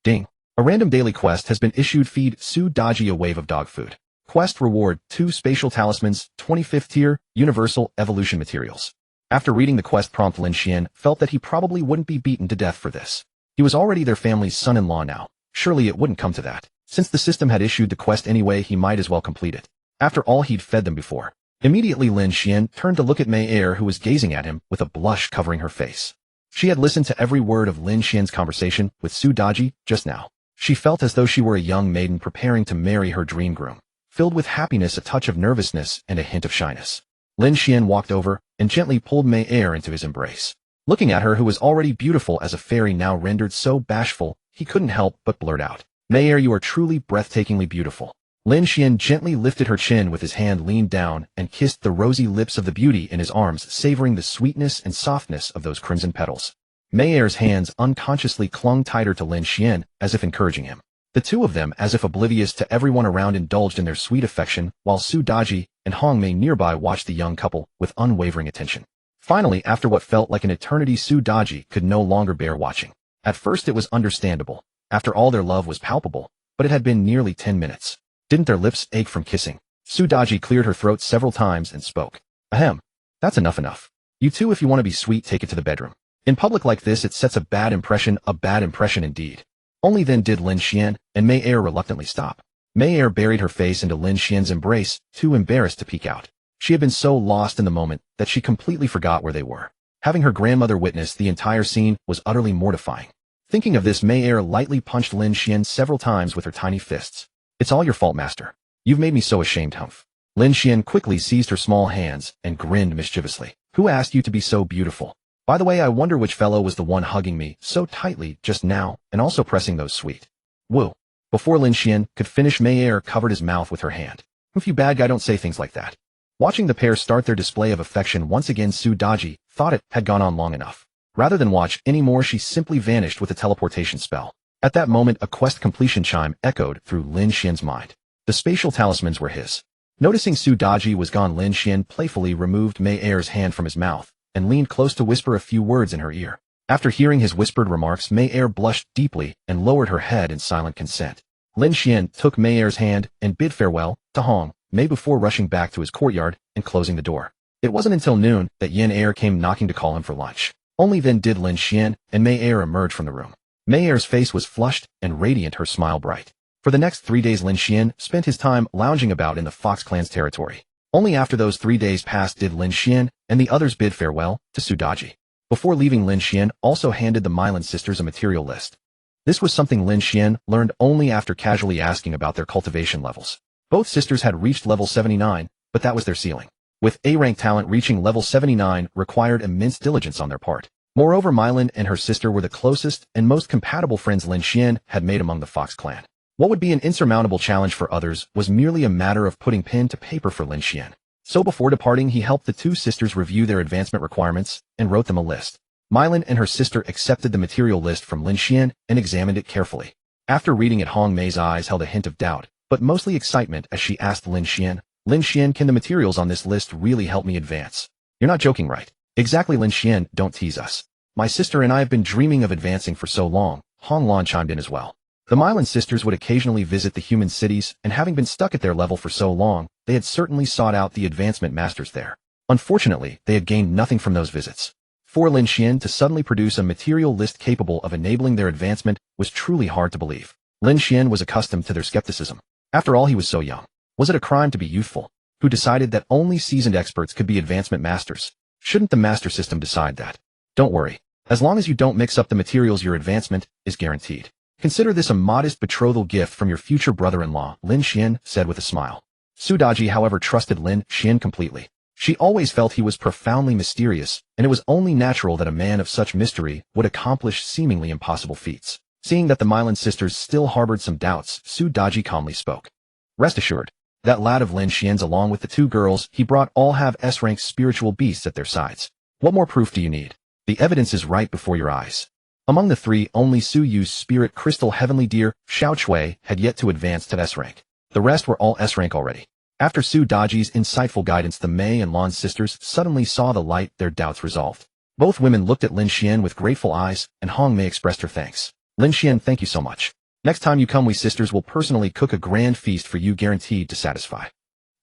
Ding. A random daily quest has been issued. Feed Su Daji a wave of dog food. Quest reward 2 spatial talismans, 25th tier, universal evolution materials. After reading the quest prompt, Lin Xuan felt that he probably wouldn't be beaten to death for this. He was already their family's son-in-law now. Surely it wouldn't come to that. Since the system had issued the quest anyway, he might as well complete it. After all, he'd fed them before. Immediately Lin Xuan turned to look at Mei Er, who was gazing at him with a blush covering her face. She had listened to every word of Lin Xuan's conversation with Su Daji just now. She felt as though she were a young maiden preparing to marry her dream groom, filled with happiness, a touch of nervousness, and a hint of shyness. Lin Xuan walked over and gently pulled Mei Er into his embrace. Looking at her, who was already beautiful as a fairy, now rendered so bashful, he couldn't help but blurt out, "Mei Er, you are truly breathtakingly beautiful." Lin Xuan gently lifted her chin with his hand, leaned down, and kissed the rosy lips of the beauty in his arms, savoring the sweetness and softness of those crimson petals. Mei Er's hands unconsciously clung tighter to Lin Xuan, as if encouraging him. The two of them, as if oblivious to everyone around, indulged in their sweet affection, while Su Daji and Hong Mei nearby watched the young couple with unwavering attention. Finally, after what felt like an eternity, Su Daji could no longer bear watching. At first it was understandable. After all, their love was palpable, but it had been nearly 10 minutes. Didn't their lips ache from kissing? Su Daji cleared her throat several times and spoke. Ahem. That's enough. You two, if you want to be sweet, take it to the bedroom. In public like this, it sets a bad impression indeed. Only then did Lin Xuan and Mei Er reluctantly stop. Mei Er buried her face into Lin Xuan's embrace, too embarrassed to peek out. She had been so lost in the moment that she completely forgot where they were. Having her grandmother witness the entire scene was utterly mortifying. Thinking of this, Mei Er lightly punched Lin Xuan several times with her tiny fists. "It's all your fault, master. You've made me so ashamed, humph." Lin Xuan quickly seized her small hands and grinned mischievously. "Who asked you to be so beautiful? By the way, I wonder which fellow was the one hugging me so tightly just now and also pressing those sweet woo." Before Lin Xuan could finish, Mei Er covered his mouth with her hand. "If you bad guy, don't say things like that." Watching the pair start their display of affection once again, Su Daji thought it had gone on long enough. Rather than watch anymore, she simply vanished with a teleportation spell. At that moment, a quest completion chime echoed through Lin Xuan's mind. The spatial talismans were his. Noticing Su Daji was gone, Lin Xuan playfully removed Mei Er's hand from his mouth and leaned close to whisper a few words in her ear. After hearing his whispered remarks, Mei Er blushed deeply and lowered her head in silent consent. Lin Xuan took Mei Er's hand and bid farewell to Hong Mei before rushing back to his courtyard and closing the door. It wasn't until noon that Yin Er came knocking to call him for lunch. Only then did Lin Xuan and Mei Er emerge from the room. Mei Er's face was flushed and radiant, her smile bright. For the next 3 days, Lin Xuan spent his time lounging about in the Fox clan's territory. Only after those 3 days passed did Lin Xuan and the others bid farewell to Su Daji. Before leaving, Lin Xuan also handed the Mylan sisters a material list. This was something Lin Xuan learned only after casually asking about their cultivation levels. Both sisters had reached level 79, but that was their ceiling. With A-rank talent, reaching level 79 required immense diligence on their part. Moreover, Mylan and her sister were the closest and most compatible friends Lin Xuan had made among the Fox clan. What would be an insurmountable challenge for others was merely a matter of putting pen to paper for Lin Xuan. So before departing, he helped the two sisters review their advancement requirements and wrote them a list. Mylan and her sister accepted the material list from Lin Xuan and examined it carefully. After reading it, Hong Mei's eyes held a hint of doubt, but mostly excitement as she asked Lin Xuan, can the materials on this list really help me advance?" "You're not joking, right?" "Exactly, Lin Xuan, don't tease us. My sister and I have been dreaming of advancing for so long." Hong Lan chimed in as well. The Mylan sisters would occasionally visit the human cities, and having been stuck at their level for so long, they had certainly sought out the advancement masters there. Unfortunately, they had gained nothing from those visits. For Lin Xuan to suddenly produce a material list capable of enabling their advancement was truly hard to believe. Lin Xuan was accustomed to their skepticism. After all, he was so young. Was it a crime to be youthful? Who decided that only seasoned experts could be advancement masters? Shouldn't the master system decide that? Don't worry. As long as you don't mix up the materials, your advancement is guaranteed. Consider this a modest betrothal gift from your future brother-in-law, Lin Xuan said with a smile. Su Daji, however, trusted Lin Xuan completely. She always felt he was profoundly mysterious, and it was only natural that a man of such mystery would accomplish seemingly impossible feats. Seeing that the Mylan sisters still harbored some doubts, Su Daji calmly spoke. "Rest assured, that lad of Lin Xuan's along with the 2 girls he brought all have S-rank spiritual beasts at their sides. What more proof do you need? The evidence is right before your eyes." Among the three, only Su Yu's spirit crystal heavenly deer, Xiao Chui, had yet to advance to S rank. The rest were all S rank already. After Su Daji's insightful guidance, the Mei and Lan sisters suddenly saw the light, their doubts resolved. Both women looked at Lin Xuan with grateful eyes, and Hong Mei expressed her thanks. Lin Xuan, thank you so much. Next time you come, we sisters will personally cook a grand feast for you, guaranteed to satisfy.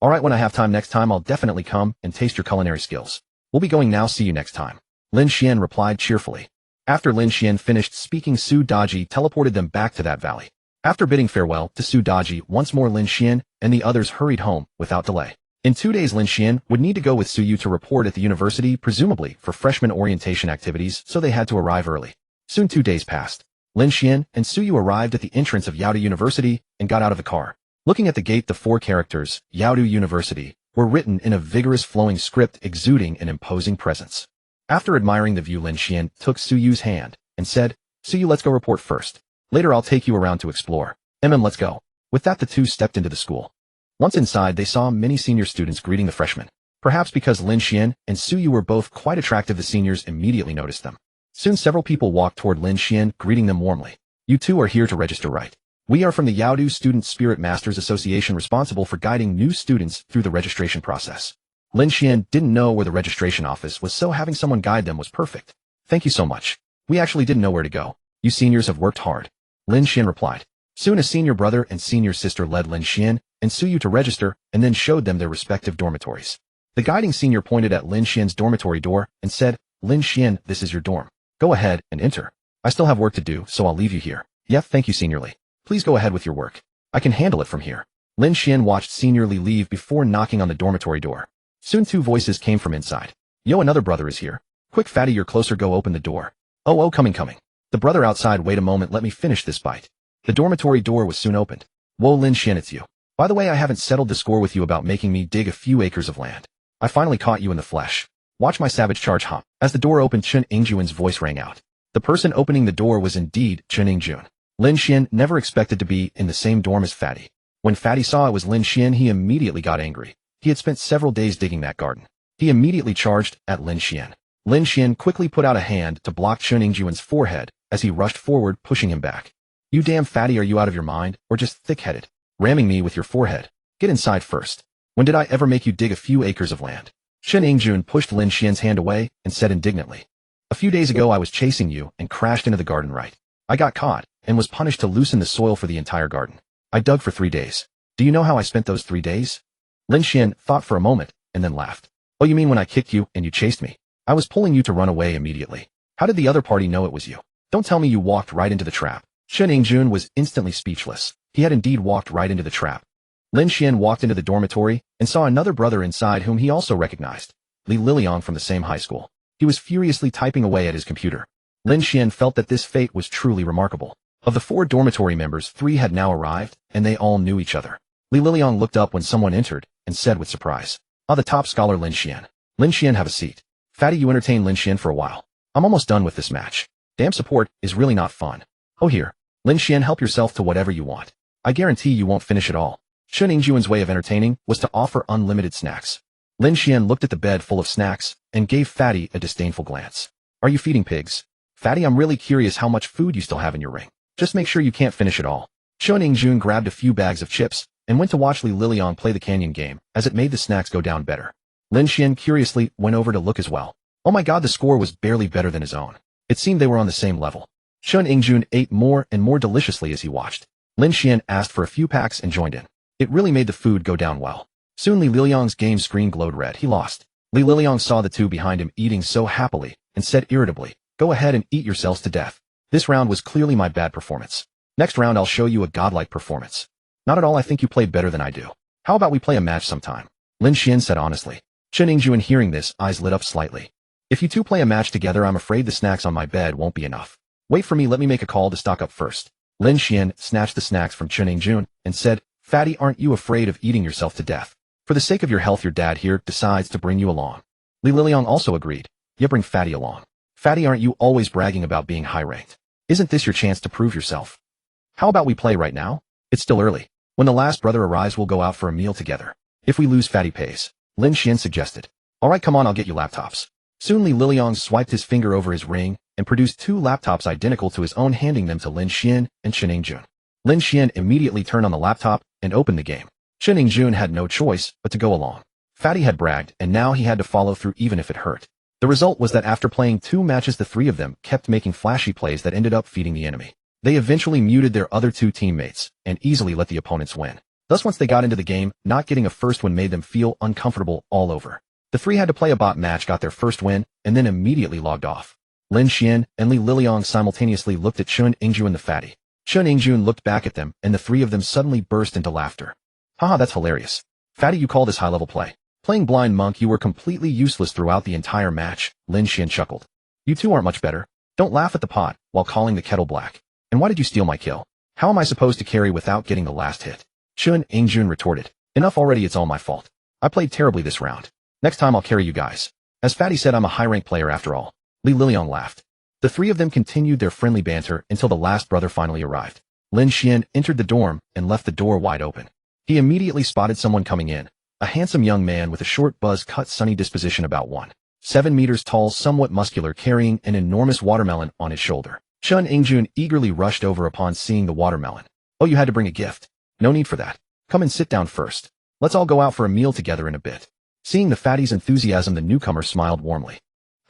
Alright, when I have time next time I'll definitely come and taste your culinary skills. We'll be going now, see you next time. Lin Xuan replied cheerfully. After Lin Xuan finished speaking, Su Daji teleported them back to that valley. After bidding farewell to Su Daji, once more Lin Xuan and the others hurried home without delay. In 2 days, Lin Xuan would need to go with Su Yu to report at the university, presumably for freshman orientation activities, so they had to arrive early. Soon 2 days passed. Lin Xuan and Su Yu arrived at the entrance of Yaodu University and got out of the car. Looking at the gate, the 4 characters, Yaodu University, were written in a vigorous flowing script exuding an imposing presence. After admiring the view, Lin Xuan took Su Yu's hand and said, Su Yu, let's go report first. Later I'll take you around to explore. Let's go. With that, the two stepped into the school. Once inside, they saw many senior students greeting the freshmen. Perhaps because Lin Xuan and Su Yu were both quite attractive, the seniors immediately noticed them. Soon several people walked toward Lin Xuan, greeting them warmly. You two are here to register, right? We are from the Yaodu Student Spirit Masters Association, responsible for guiding new students through the registration process. Lin Xuan didn't know where the registration office was, so having someone guide them was perfect. Thank you so much. We actually didn't know where to go. You seniors have worked hard. Lin Xuan replied. Soon a senior brother and senior sister led Lin Xuan and Su Yu to register and then showed them their respective dormitories. The guiding senior pointed at Lin Xuan's dormitory door and said, Lin Xuan, this is your dorm. Go ahead and enter. I still have work to do, so I'll leave you here. Yep, thank you, Senior Li. Please go ahead with your work. I can handle it from here. Lin Xuan watched Senior Li leave before knocking on the dormitory door. Soon 2 voices came from inside. Yo, another brother is here. Quick, fatty, you're closer, go open the door. Oh, coming. The brother outside, wait a moment, let me finish this bite. The dormitory door was soon opened. Whoa, Lin Xuan, it's you. By the way, I haven't settled the score with you about making me dig a few acres of land. I finally caught you in the flesh. Watch my savage charge, huh? As the door opened, Chen Ingjuan's voice rang out. The person opening the door was indeed Chen Ingjuan. Lin Xuan never expected to be in the same dorm as Fatty. When Fatty saw it was Lin Xuan, he immediately got angry. He had spent several days digging that garden. He immediately charged at Lin Xuan. Lin Xuan quickly put out a hand to block Chen Ingjuan's forehead as he rushed forward, pushing him back. You damn Fatty, are you out of your mind, or just thick-headed? Ramming me with your forehead. Get inside first. When did I ever make you dig a few acres of land? Chen Ingjuan pushed Lin Xuan's hand away and said indignantly. A few days ago I was chasing you and crashed into the garden, right? I got caught and was punished to loosen the soil for the entire garden. I dug for 3 days. Do you know how I spent those 3 days? Lin Xuan thought for a moment and then laughed. Oh, you mean when I kicked you and you chased me? I was pulling you to run away immediately. How did the other party know it was you? Don't tell me you walked right into the trap. Chen Ingjuan was instantly speechless. He had indeed walked right into the trap. Lin Xuan walked into the dormitory and saw another brother inside whom he also recognized. Li Liliang from the same high school. He was furiously typing away at his computer. Lin Xuan felt that this fate was truly remarkable. Of the 4 dormitory members, 3 had now arrived, and they all knew each other. Li Liliang looked up when someone entered and said with surprise, Ah, the top scholar Lin Xuan. Lin Xuan, have a seat. Fatty, you entertain Lin Xuan for a while. I'm almost done with this match. Damn, support is really not fun. Oh, here. Lin Xuan, help yourself to whatever you want. I guarantee you won't finish it all. Chen Ingjuan's way of entertaining was to offer unlimited snacks. Lin Xuan looked at the bed full of snacks and gave Fatty a disdainful glance. Are you feeding pigs? Fatty, I'm really curious how much food you still have in your ring. Just make sure you can't finish it all. Chen Ingjuan grabbed a few bags of chips and went to watch Li Liliang play the canyon game, as it made the snacks go down better. Lin Xuan curiously went over to look as well. Oh my god, the score was barely better than his own. It seemed they were on the same level. Chen Ingjuan ate more and more deliciously as he watched. Lin Xuan asked for a few packs and joined in. It really made the food go down well. Soon Li Liliang's game screen glowed red. He lost. Li Liliang saw the two behind him eating so happily and said irritably, Go ahead and eat yourselves to death. This round was clearly my bad performance. Next round I'll show you a godlike performance. Not at all, I think you played better than I do. How about we play a match sometime? Lin Xuan said honestly. Chen Ingjuan, hearing this, eyes lit up slightly. If you two play a match together, I'm afraid the snacks on my bed won't be enough. Wait for me, let me make a call to stock up first. Lin Xuan snatched the snacks from Chen Ingjuan and said, Fatty, aren't you afraid of eating yourself to death? For the sake of your health, your dad here decides to bring you along. Li Liliang also agreed. Yeah, bring Fatty along. Fatty, aren't you always bragging about being high-ranked? Isn't this your chance to prove yourself? How about we play right now? It's still early. When the last brother arrives, we'll go out for a meal together. If we lose, Fatty pays. Lin Xuan suggested. Alright, come on, I'll get you laptops. Soon Li Liliang swiped his finger over his ring and produced two laptops identical to his own, handing them to Lin Xuan and Chen Yingjun. Lin Xuan immediately turned on the laptop and opened the game. Chen Yingjun had no choice but to go along. Fatty had bragged, and now he had to follow through even if it hurt. The result was that after playing 2 matches, the 3 of them kept making flashy plays that ended up feeding the enemy. They eventually muted their other 2 teammates and easily let the opponents win. Thus, once they got into the game, not getting a first win made them feel uncomfortable all over. The 3 had to play a bot match, got their first win, and then immediately logged off. Lin Xuan and Li Liliang simultaneously looked at Chen Yingjun and the Fatty. Chen Yingjun looked back at them, and the 3 of them suddenly burst into laughter. Haha, that's hilarious. Fatty, you call this high-level play? Playing blind monk, you were completely useless throughout the entire match, Lin Xuan chuckled. You two aren't much better. Don't laugh at the pot while calling the kettle black. And why did you steal my kill? How am I supposed to carry without getting the last hit? Chen Yingjun retorted. Enough already, it's all my fault. I played terribly this round. Next time I'll carry you guys. As Fatty said, I'm a high-rank player after all. Li Liliang laughed. The 3 of them continued their friendly banter until the last brother finally arrived. Lin Xuan entered the dorm and left the door wide open. He immediately spotted someone coming in. A handsome young man with a short buzz-cut sunny disposition, about 1.7 meters tall, somewhat muscular, carrying an enormous watermelon on his shoulder. Chen Yingjun eagerly rushed over upon seeing the watermelon. Oh, you had to bring a gift. No need for that. Come and sit down first. Let's all go out for a meal together in a bit. Seeing the fatty's enthusiasm, the newcomer smiled warmly.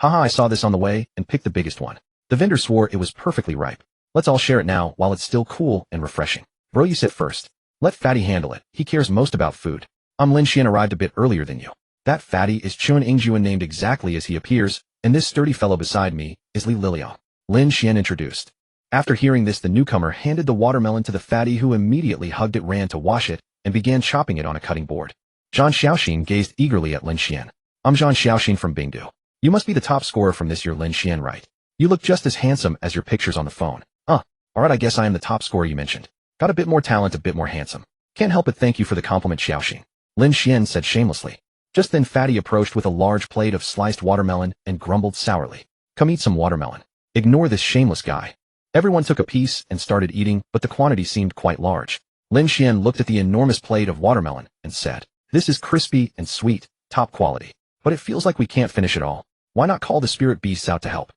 Haha, I saw this on the way and picked the biggest one. The vendor swore it was perfectly ripe. Let's all share it now while it's still cool and refreshing. Bro, you sit first. Let Fatty handle it. He cares most about food. I'm Lin Xuan, arrived a bit earlier than you. That Fatty is Chen Yingjun, named exactly as he appears, and this sturdy fellow beside me is Li Liliang. Lin Xuan introduced. After hearing this, the newcomer handed the watermelon to the Fatty, who immediately hugged it, ran to wash it, and began chopping it on a cutting board. Zhang Xiaoxin gazed eagerly at Lin Xuan. I'm Zhang Xiaoxin from Bingdu. You must be the top scorer from this year, Lin Xuan, right? You look just as handsome as your pictures on the phone. Alright, I guess I am the top scorer you mentioned. Got a bit more talent, a bit more handsome. Can't help but thank you for the compliment, Xiaoxin. Lin Xuan said shamelessly. Just then Fatty approached with a large plate of sliced watermelon and grumbled sourly. Come eat some watermelon. Ignore this shameless guy. Everyone took a piece and started eating, but the quantity seemed quite large. Lin Xuan looked at the enormous plate of watermelon and said, this is crispy and sweet, top quality. But it feels like we can't finish it all. Why not call the spirit beasts out to help?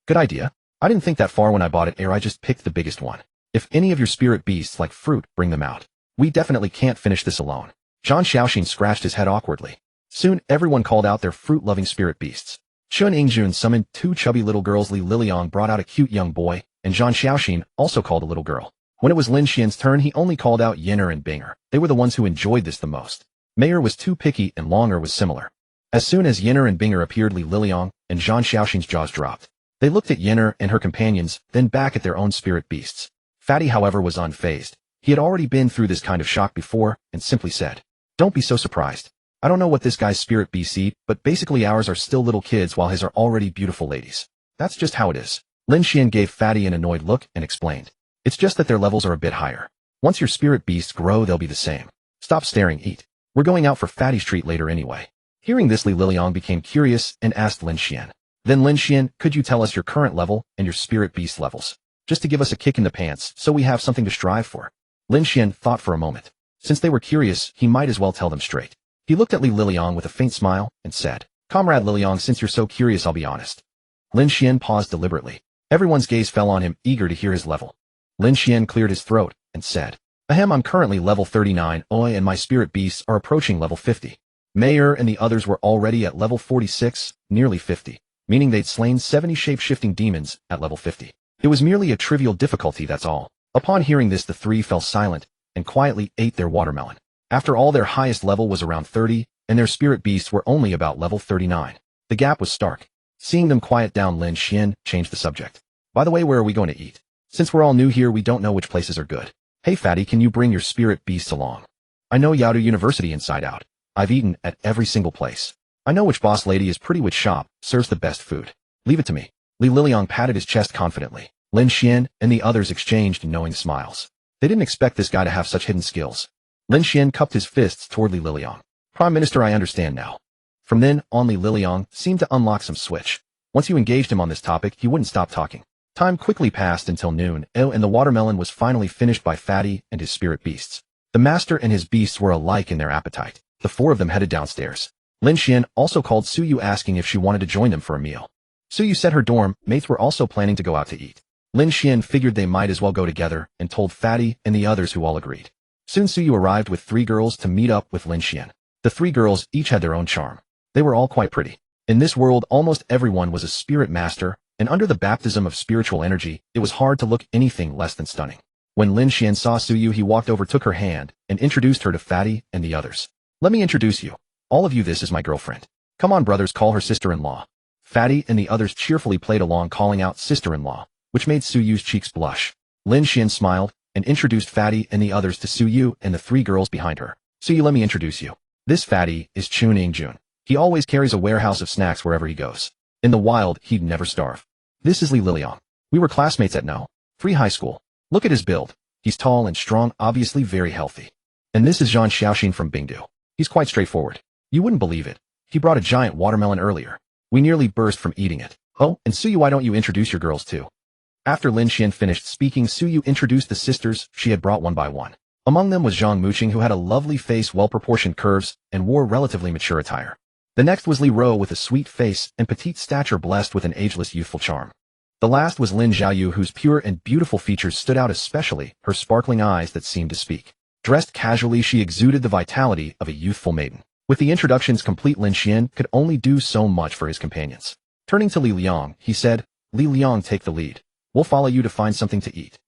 Good idea. I didn't think that far when I bought it, I just picked the biggest one. If any of your spirit beasts like fruit, bring them out. We definitely can't finish this alone. Zhang Xiaoxin scratched his head awkwardly. Soon everyone called out their fruit-loving spirit beasts. Chen Yingjun summoned 2 chubby little girls. Li Liliang brought out a cute young boy, and Zhang Xiaoxin also called a little girl. When it was Lin Xuan's turn, he only called out Yin'er and Bing'er. They were the ones who enjoyed this the most. Mei'er was too picky and Long'er was similar. As soon as Yin'er and Bing'er appeared, Li Liliang and Zhang Xiaoxin's jaws dropped. They looked at Yin'er and her companions, then back at their own spirit beasts. Fatty, however, was unfazed. He had already been through this kind of shock before and simply said, don't be so surprised. I don't know what this guy's spirit beasts eat, but basically ours are still little kids while his are already beautiful ladies. That's just how it is. Lin Xuan gave Fatty an annoyed look and explained. It's just that their levels are a bit higher. Once your spirit beasts grow, they'll be the same. Stop staring, eat. We're going out for Fatty's treat later anyway. Hearing this, Li Liliang became curious and asked Lin Xuan. Then Lin Xuan, could you tell us your current level and your spirit beast levels? Just to give us a kick in the pants so we have something to strive for. Lin Xuan thought for a moment. Since they were curious, he might as well tell them straight. He looked at Li Liliang with a faint smile and said, Comrade Liliang, since you're so curious, I'll be honest. Lin Xuan paused deliberately. Everyone's gaze fell on him, eager to hear his level. Lin Xuan cleared his throat and said, Ahem, I'm currently level 39, and my spirit beasts are approaching level 50. Mei'er and the others were already at level 46, nearly 50, meaning they'd slain 70 shape-shifting demons at level 50. It was merely a trivial difficulty, that's all. Upon hearing this, the 3 fell silent and quietly ate their watermelon. After all, their highest level was around 30, and their spirit beasts were only about level 39. The gap was stark. Seeing them quiet down, Lin Xuan changed the subject. By the way, where are we going to eat? Since we're all new here, we don't know which places are good. Hey Fatty, can you bring your spirit beasts along? I know Yaodu University inside out. I've eaten at every single place. I know which boss lady is pretty, which shop serves the best food. Leave it to me. Li Liliang patted his chest confidently. Lin Xuan and the others exchanged knowing smiles. They didn't expect this guy to have such hidden skills. Lin Xuan cupped his fists toward Li Liliang. Prime Minister, I understand now. From then on, Li Liliang seemed to unlock some switch. Once you engaged him on this topic, he wouldn't stop talking. Time quickly passed until noon, and the watermelon was finally finished by Fatty and his spirit beasts. The master and his beasts were alike in their appetite. The 4 of them headed downstairs. Lin Xuan also called Suyu, asking if she wanted to join them for a meal. Suyu said her dorm mates were also planning to go out to eat. Lin Xuan figured they might as well go together and told Fatty and the others, who all agreed. Soon Suyu arrived with 3 girls to meet up with Lin Xuan. The 3 girls each had their own charm. They were all quite pretty. In this world, almost everyone was a spirit master, and under the baptism of spiritual energy, it was hard to look anything less than stunning. When Lin Xuan saw Suyu, he walked over, took her hand, and introduced her to Fatty and the others. Let me introduce you. All of you, this is my girlfriend. Come on, brothers, call her sister-in-law. Fatty and the others cheerfully played along, calling out sister-in-law, which made Suyu's cheeks blush. Lin Xuan smiled and introduced Fatty and the others to Suyu and the 3 girls behind her. Suyu, let me introduce you. This Fatty is Chuning Jun. He always carries a warehouse of snacks wherever he goes. In the wild, he'd never starve. This is Li Liliang. We were classmates at No. 3 high school. Look at his build. He's tall and strong, obviously very healthy. And this is Zhang Xiaoxin from Bingdu. He's quite straightforward. You wouldn't believe it. He brought a giant watermelon earlier. We nearly burst from eating it. Oh, and Suyu, why don't you introduce your girls too? After Lin Xuan finished speaking, Suyu introduced the sisters she had brought one by one. Among them was Zhang Muqing, who had a lovely face, well-proportioned curves, and wore relatively mature attire. The next was Li Ro with a sweet face and petite stature blessed with an ageless youthful charm. The last was Lin Xiaoyu, whose pure and beautiful features stood out, especially her sparkling eyes that seemed to speak. Dressed casually, she exuded the vitality of a youthful maiden. With the introductions complete, Lin Xuan could only do so much for his companions. Turning to Li Liang, he said, Li Liang, take the lead. We'll follow you to find something to eat.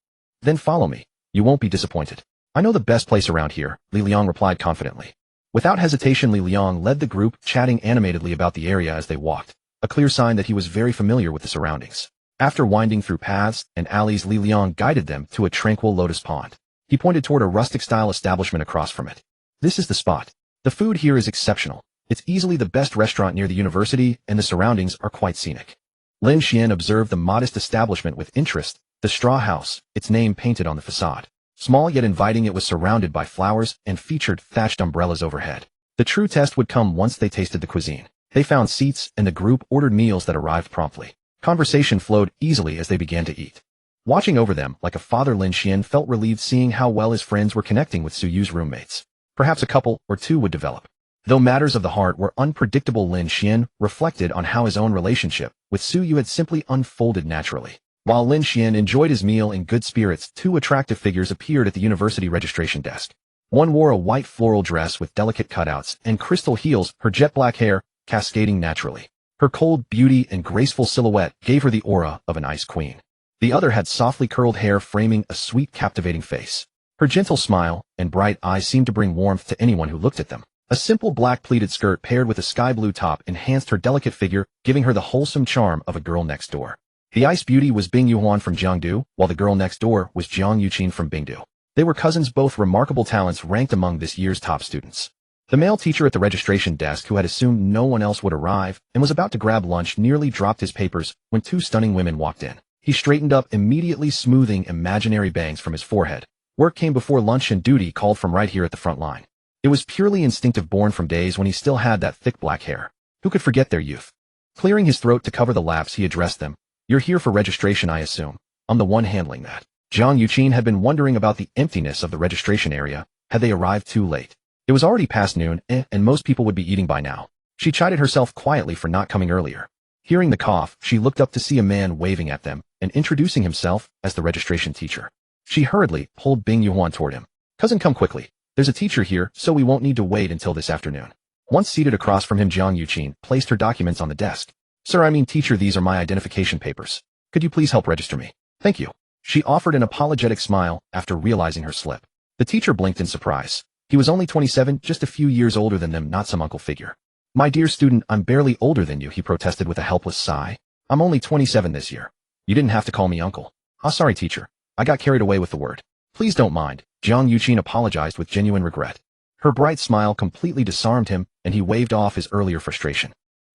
Then follow me. You won't be disappointed. I know the best place around here, Li Liang replied confidently. Without hesitation, Li Liang led the group, chatting animatedly about the area as they walked, a clear sign that he was very familiar with the surroundings. After winding through paths and alleys, Li Liang guided them to a tranquil lotus pond. He pointed toward a rustic-style establishment across from it. This is the spot. The food here is exceptional. It's easily the best restaurant near the university, and the surroundings are quite scenic. Lin Xuan observed the modest establishment with interest. The straw house, its name painted on the facade. Small yet inviting, it was surrounded by flowers and featured thatched umbrellas overhead. The true test would come once they tasted the cuisine. They found seats, and the group ordered meals that arrived promptly. Conversation flowed easily as they began to eat. Watching over them like a father, Lin Xuan felt relieved seeing how well his friends were connecting with Suyu's roommates. Perhaps a couple or two would develop. Though matters of the heart were unpredictable, Lin Xuan reflected on how his own relationship with Suyu had simply unfolded naturally. While Lin Xuan enjoyed his meal in good spirits, 2 attractive figures appeared at the university registration desk. One wore a white floral dress with delicate cutouts and crystal heels, her jet black hair cascading naturally. Her cold beauty and graceful silhouette gave her the aura of an ice queen. The other had softly curled hair framing a sweet, captivating face. Her gentle smile and bright eyes seemed to bring warmth to anyone who looked at them. A simple black pleated skirt paired with a sky blue top enhanced her delicate figure, giving her the wholesome charm of a girl next door. The ice beauty was Bing Yuhuan from Jiangdu, while the girl next door was Jiang Yuqin from Bingdu. They were cousins, both remarkable talents ranked among this year's top students. The male teacher at the registration desk, who had assumed no one else would arrive and was about to grab lunch, nearly dropped his papers when 2 stunning women walked in. He straightened up, immediately smoothing imaginary bangs from his forehead. Work came before lunch, and duty called from right here at the front line. It was purely instinctive, born from days when he still had that thick black hair. Who could forget their youth? Clearing his throat to cover the lapse, he addressed them. You're here for registration, I assume. I'm the one handling that. Jiang Yuqin had been wondering about the emptiness of the registration area. Had they arrived too late? It was already past noon, and most people would be eating by now. She chided herself quietly for not coming earlier. Hearing the cough, she looked up to see a man waving at them and introducing himself as the registration teacher. She hurriedly pulled Bing Yuhuan toward him. Cousin, come quickly. There's a teacher here, so we won't need to wait until this afternoon. Once seated across from him, Jiang Yuqin placed her documents on the desk. Sir, I mean teacher, these are my identification papers. Could you please help register me? Thank you. She offered an apologetic smile after realizing her slip. The teacher blinked in surprise. He was only 27, just a few years older than them, not some uncle figure. My dear student, I'm barely older than you, he protested with a helpless sigh. I'm only 27 this year. You didn't have to call me uncle. Sorry, teacher. I got carried away with the word. Please don't mind. Jiang Yuqin apologized with genuine regret. Her bright smile completely disarmed him, and he waved off his earlier frustration.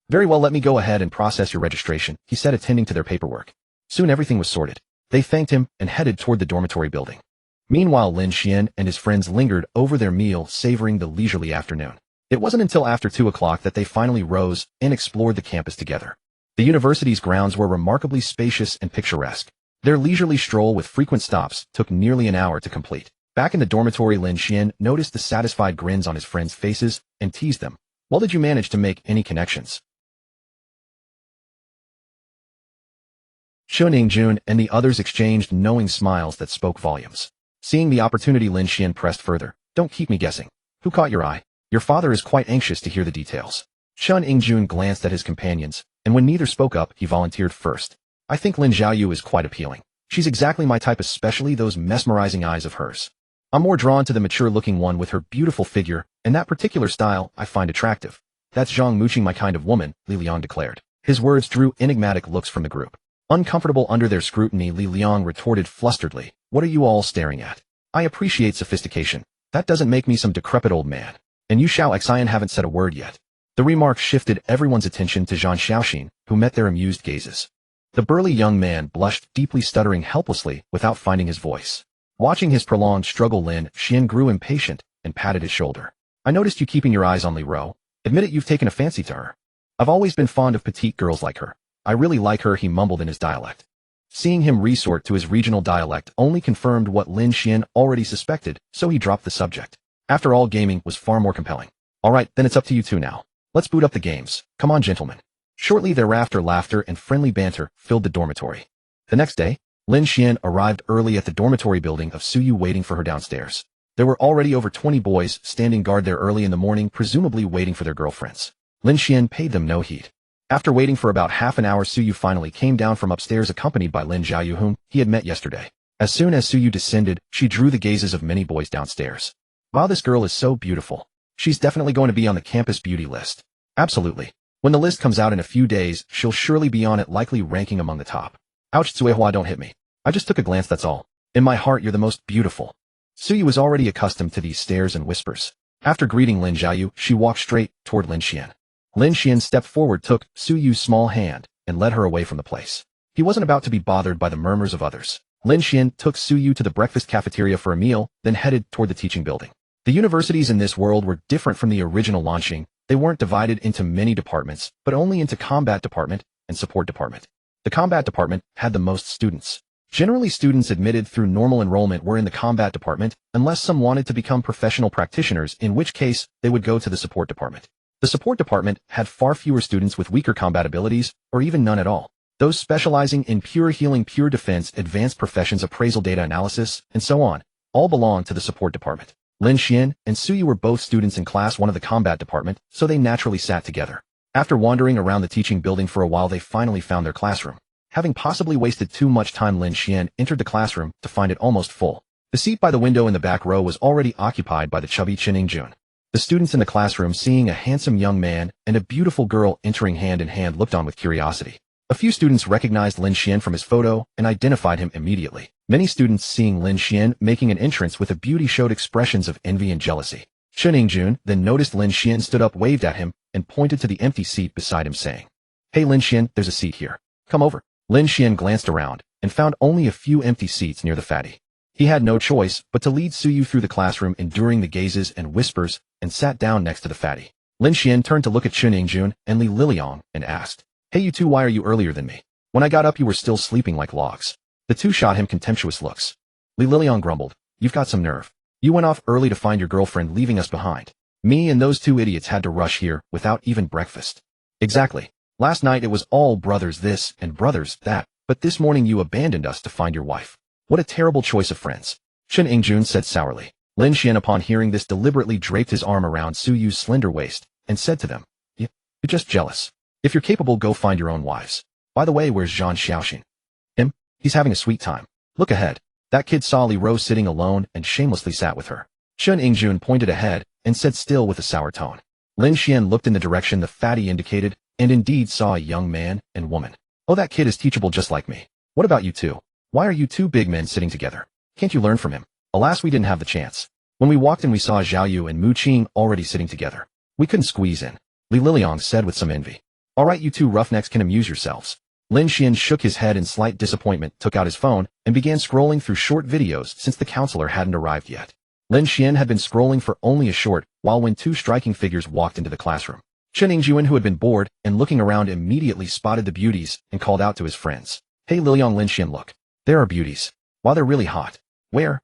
Very well, let me go ahead and process your registration, he said, attending to their paperwork. Soon everything was sorted. They thanked him and headed toward the dormitory building. Meanwhile, Lin Xuan and his friends lingered over their meal, savoring the leisurely afternoon. It wasn't until after 2 o'clock that they finally rose and explored the campus together. The university's grounds were remarkably spacious and picturesque. Their leisurely stroll with frequent stops took nearly an hour to complete. Back in the dormitory, Lin Xuan noticed the satisfied grins on his friends' faces and teased them. Well, did you manage to make any connections? Lin Xuan and the others exchanged knowing smiles that spoke volumes. Seeing the opportunity, Lin Xuan pressed further. Don't keep me guessing. Who caught your eye? Your father is quite anxious to hear the details. Lin Xuan glanced at his companions, and when neither spoke up, he volunteered first. I think Lin Xiaoyu is quite appealing. She's exactly my type, especially those mesmerizing eyes of hers. I'm more drawn to the mature-looking one with her beautiful figure, and that particular style I find attractive. That's Zhang Muqing, my kind of woman, Li Liang declared. His words drew enigmatic looks from the group. Uncomfortable under their scrutiny, Li Liang retorted flusteredly, "What are you all staring at? I appreciate sophistication. That doesn't make me some decrepit old man. And you Xiao Xian haven't said a word yet." The remark shifted everyone's attention to Zhang Xiaoxin, who met their amused gazes. The burly young man blushed deeply, stuttering helplessly without finding his voice. Watching his prolonged struggle, Lin Xuan grew impatient and patted his shoulder. "I noticed you keeping your eyes on Li Ro. Admit it, you've taken a fancy to her." "I've always been fond of petite girls like her. I really like her," he mumbled in his dialect. Seeing him resort to his regional dialect only confirmed what Lin Xuan already suspected, so he dropped the subject. After all, gaming was far more compelling. "All right, then it's up to you two now. Let's boot up the games. Come on, gentlemen." Shortly thereafter, laughter and friendly banter filled the dormitory. The next day, Lin Xuan arrived early at the dormitory building of Suyu, waiting for her downstairs. There were already over 20 boys standing guard there early in the morning, presumably waiting for their girlfriends. Lin Xuan paid them no heed. After waiting for about half an hour, Suyu finally came down from upstairs, accompanied by Lin Xiaoyu, whom he had met yesterday. As soon as Suyu descended, she drew the gazes of many boys downstairs. "Wow, this girl is so beautiful. She's definitely going to be on the campus beauty list." "Absolutely. When the list comes out in a few days, she'll surely be on it, likely ranking among the top." "Ouch, Tsuehua, don't hit me. I just took a glance, that's all. In my heart, you're the most beautiful." Suyu was already accustomed to these stares and whispers. After greeting Lin Xiaoyu, she walked straight toward Lin Xuan. Lin Xuan stepped forward, took Suyu's small hand, and led her away from the place. He wasn't about to be bothered by the murmurs of others. Lin Xuan took Suyu to the breakfast cafeteria for a meal, then headed toward the teaching building. The universities in this world were different from the original launching. They weren't divided into many departments, but only into combat department and support department. The combat department had the most students. Generally, students admitted through normal enrollment were in the combat department, unless some wanted to become professional practitioners, in which case they would go to the support department. The support department had far fewer students with weaker combat abilities, or even none at all. Those specializing in pure healing, pure defense, advanced professions, appraisal, data analysis, and so on, all belonged to the support department. Lin Xuan and Suyu were both students in class 1 of the combat department, so they naturally sat together. After wandering around the teaching building for a while, they finally found their classroom. Having possibly wasted too much time, Lin Xuan entered the classroom to find it almost full. The seat by the window in the back row was already occupied by the chubby Lin Xuan. The students in the classroom, seeing a handsome young man and a beautiful girl entering hand in hand, looked on with curiosity. A few students recognized Lin Xuan from his photo and identified him immediately. Many students, seeing Lin Xuan making an entrance with a beauty, showed expressions of envy and jealousy. Lin Xuan then noticed Lin Xuan, stood up, waved at him, and pointed to the empty seat beside him, saying, "Hey Lin Xuan, there's a seat here. Come over." Lin Xuan glanced around and found only a few empty seats near the fatty. He had no choice but to lead Suyu through the classroom, enduring the gazes and whispers, and sat down next to the fatty. Lin Xuan turned to look at Lin Xuan and Li Liang and asked, "Hey you two, why are you earlier than me? When I got up you were still sleeping like logs." The two shot him contemptuous looks. Li Liang grumbled, "You've got some nerve. You went off early to find your girlfriend, leaving us behind. Me and those two idiots had to rush here without even breakfast." "Exactly. Last night it was all brothers this and brothers that, but this morning you abandoned us to find your wife. What a terrible choice of friends." Lin Xuan said sourly. Lin Xuan, upon hearing this, deliberately draped his arm around Suyu's slender waist and said to them, You're just jealous. If you're capable, go find your own wives. By the way, where's Zhang Xiaoxin?" "Him? He's having a sweet time. Look ahead." That kid saw Li Ro sitting alone and shamelessly sat with her. Lin Xuan pointed ahead and said, still with a sour tone. Lin Xuan looked in the direction the fatty indicated and indeed saw a young man and woman. "Oh, that kid is teachable just like me. What about you two? Why are you two big men sitting together? Can't you learn from him?" "Alas, we didn't have the chance. When we walked in we saw Xiaoyu and Mu Qing already sitting together. We couldn't squeeze in," Li Liang said with some envy. "All right, you two roughnecks can amuse yourselves." Lin Xuan shook his head in slight disappointment, took out his phone, and began scrolling through short videos since the counselor hadn't arrived yet. Lin Xuan had been scrolling for only a short while when two striking figures walked into the classroom. Lin Xuan, who had been bored and looking around, immediately spotted the beauties and called out to his friends, "Hey Li Liang, Lin Xuan, look. There are beauties. Wow, they're really hot." "Where?"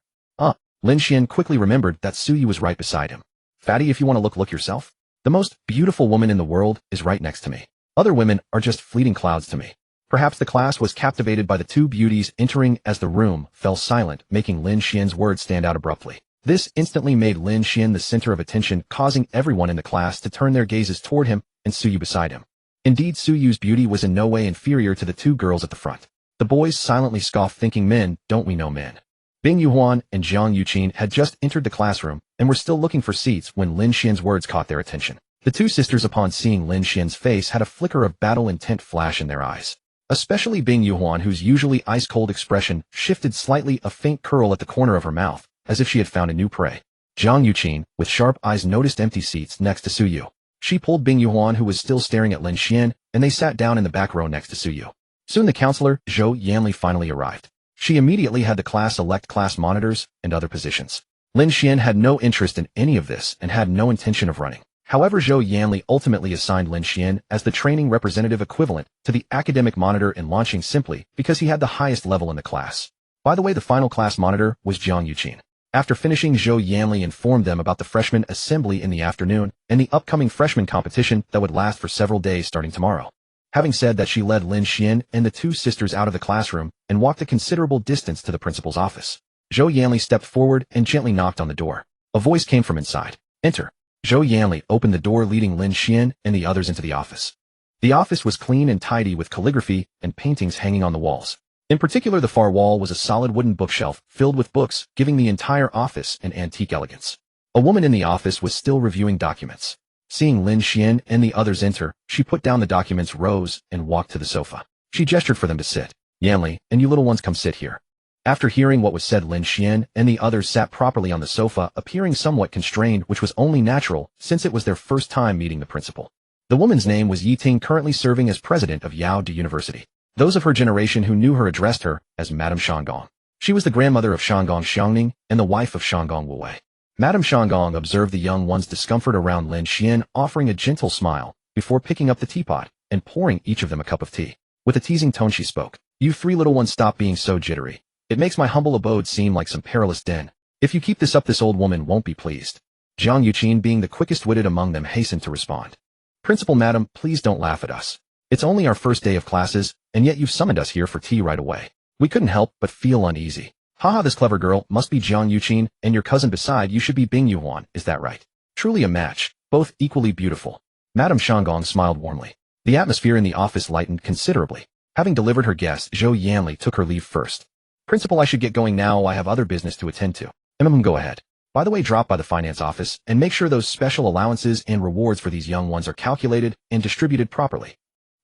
Lin Xuan quickly remembered that Suyu was right beside him. "Fatty, if you want to look yourself. The most beautiful woman in the world is right next to me. Other women are just fleeting clouds to me. Perhaps the class was captivated by the two beauties entering as the room fell silent, making Lin Xian's words stand out abruptly. This instantly made Lin Xuan the center of attention, causing everyone in the class to turn their gazes toward him and Suyu beside him. Indeed, Suyu's beauty was in no way inferior to the two girls at the front. The boys silently scoffed, thinking, men, don't we know men. Bing Yuhuan and Zhang Yuqin had just entered the classroom and were still looking for seats when Lin Xian's words caught their attention. The two sisters, upon seeing Lin Xian's face, had a flicker of battle intent flash in their eyes. Especially Bing Yuhuan, whose usually ice-cold expression shifted slightly, a faint curl at the corner of her mouth, as if she had found a new prey. Zhang Yuqin, with sharp eyes, noticed empty seats next to Suyu. She pulled Bing Yuhuan, who was still staring at Lin Xian, and they sat down in the back row next to Suyu. Soon the counselor, Zhou Yanli, finally arrived. She immediately had the class select class monitors and other positions. Lin Xian had no interest in any of this and had no intention of running. However, Zhou Yanli ultimately assigned Lin Xian as the training representative, equivalent to the academic monitor in launching, simply because he had the highest level in the class. By the way, the final class monitor was Zhang Yuqin. After finishing, Zhou Yanli informed them about the freshman assembly in the afternoon and the upcoming freshman competition that would last for several days starting tomorrow. Having said that, she led Lin Xian and the two sisters out of the classroom and walked a considerable distance to the principal's office. Zhou Yanli stepped forward and gently knocked on the door. A voice came from inside. Enter. Zhou Yanli opened the door, leading Lin Xian and the others into the office. The office was clean and tidy, with calligraphy and paintings hanging on the walls. In particular, the far wall was a solid wooden bookshelf filled with books, giving the entire office an antique elegance. A woman in the office was still reviewing documents. Seeing Lin Xian and the others enter, she put down the documents, rose, and walked to the sofa. She gestured for them to sit. Yanli, and you little ones, come sit here. After hearing what was said, Lin Xian and the others sat properly on the sofa, appearing somewhat constrained, which was only natural since it was their first time meeting the principal. The woman's name was Yiting, currently serving as president of Yaodu University. Those of her generation who knew her addressed her as Madame Shanggong. She was the grandmother of Shanggong Xiangning and the wife of Shanggong Wuwei. Madame Shanggong observed the young one's discomfort around Lin Xian, offering a gentle smile before picking up the teapot and pouring each of them a cup of tea. With a teasing tone, she spoke. You three little ones, stop being so jittery. It makes my humble abode seem like some perilous den. If you keep this up, this old woman won't be pleased. Zhang Yuqin, being the quickest-witted among them, hastened to respond. Principal madam, please don't laugh at us. It's only our first day of classes, and yet you've summoned us here for tea right away. We couldn't help but feel uneasy. Haha, this clever girl must be Zhang Yuqin, and your cousin beside you should be Bing Yuhuan, is that right? Truly a match, both equally beautiful. Madame Shanggong smiled warmly. The atmosphere in the office lightened considerably. Having delivered her guest, Zhou Yanli took her leave first. Principal, I should get going now. I have other business to attend to. Go ahead. By the way, drop by the finance office and make sure those special allowances and rewards for these young ones are calculated and distributed properly.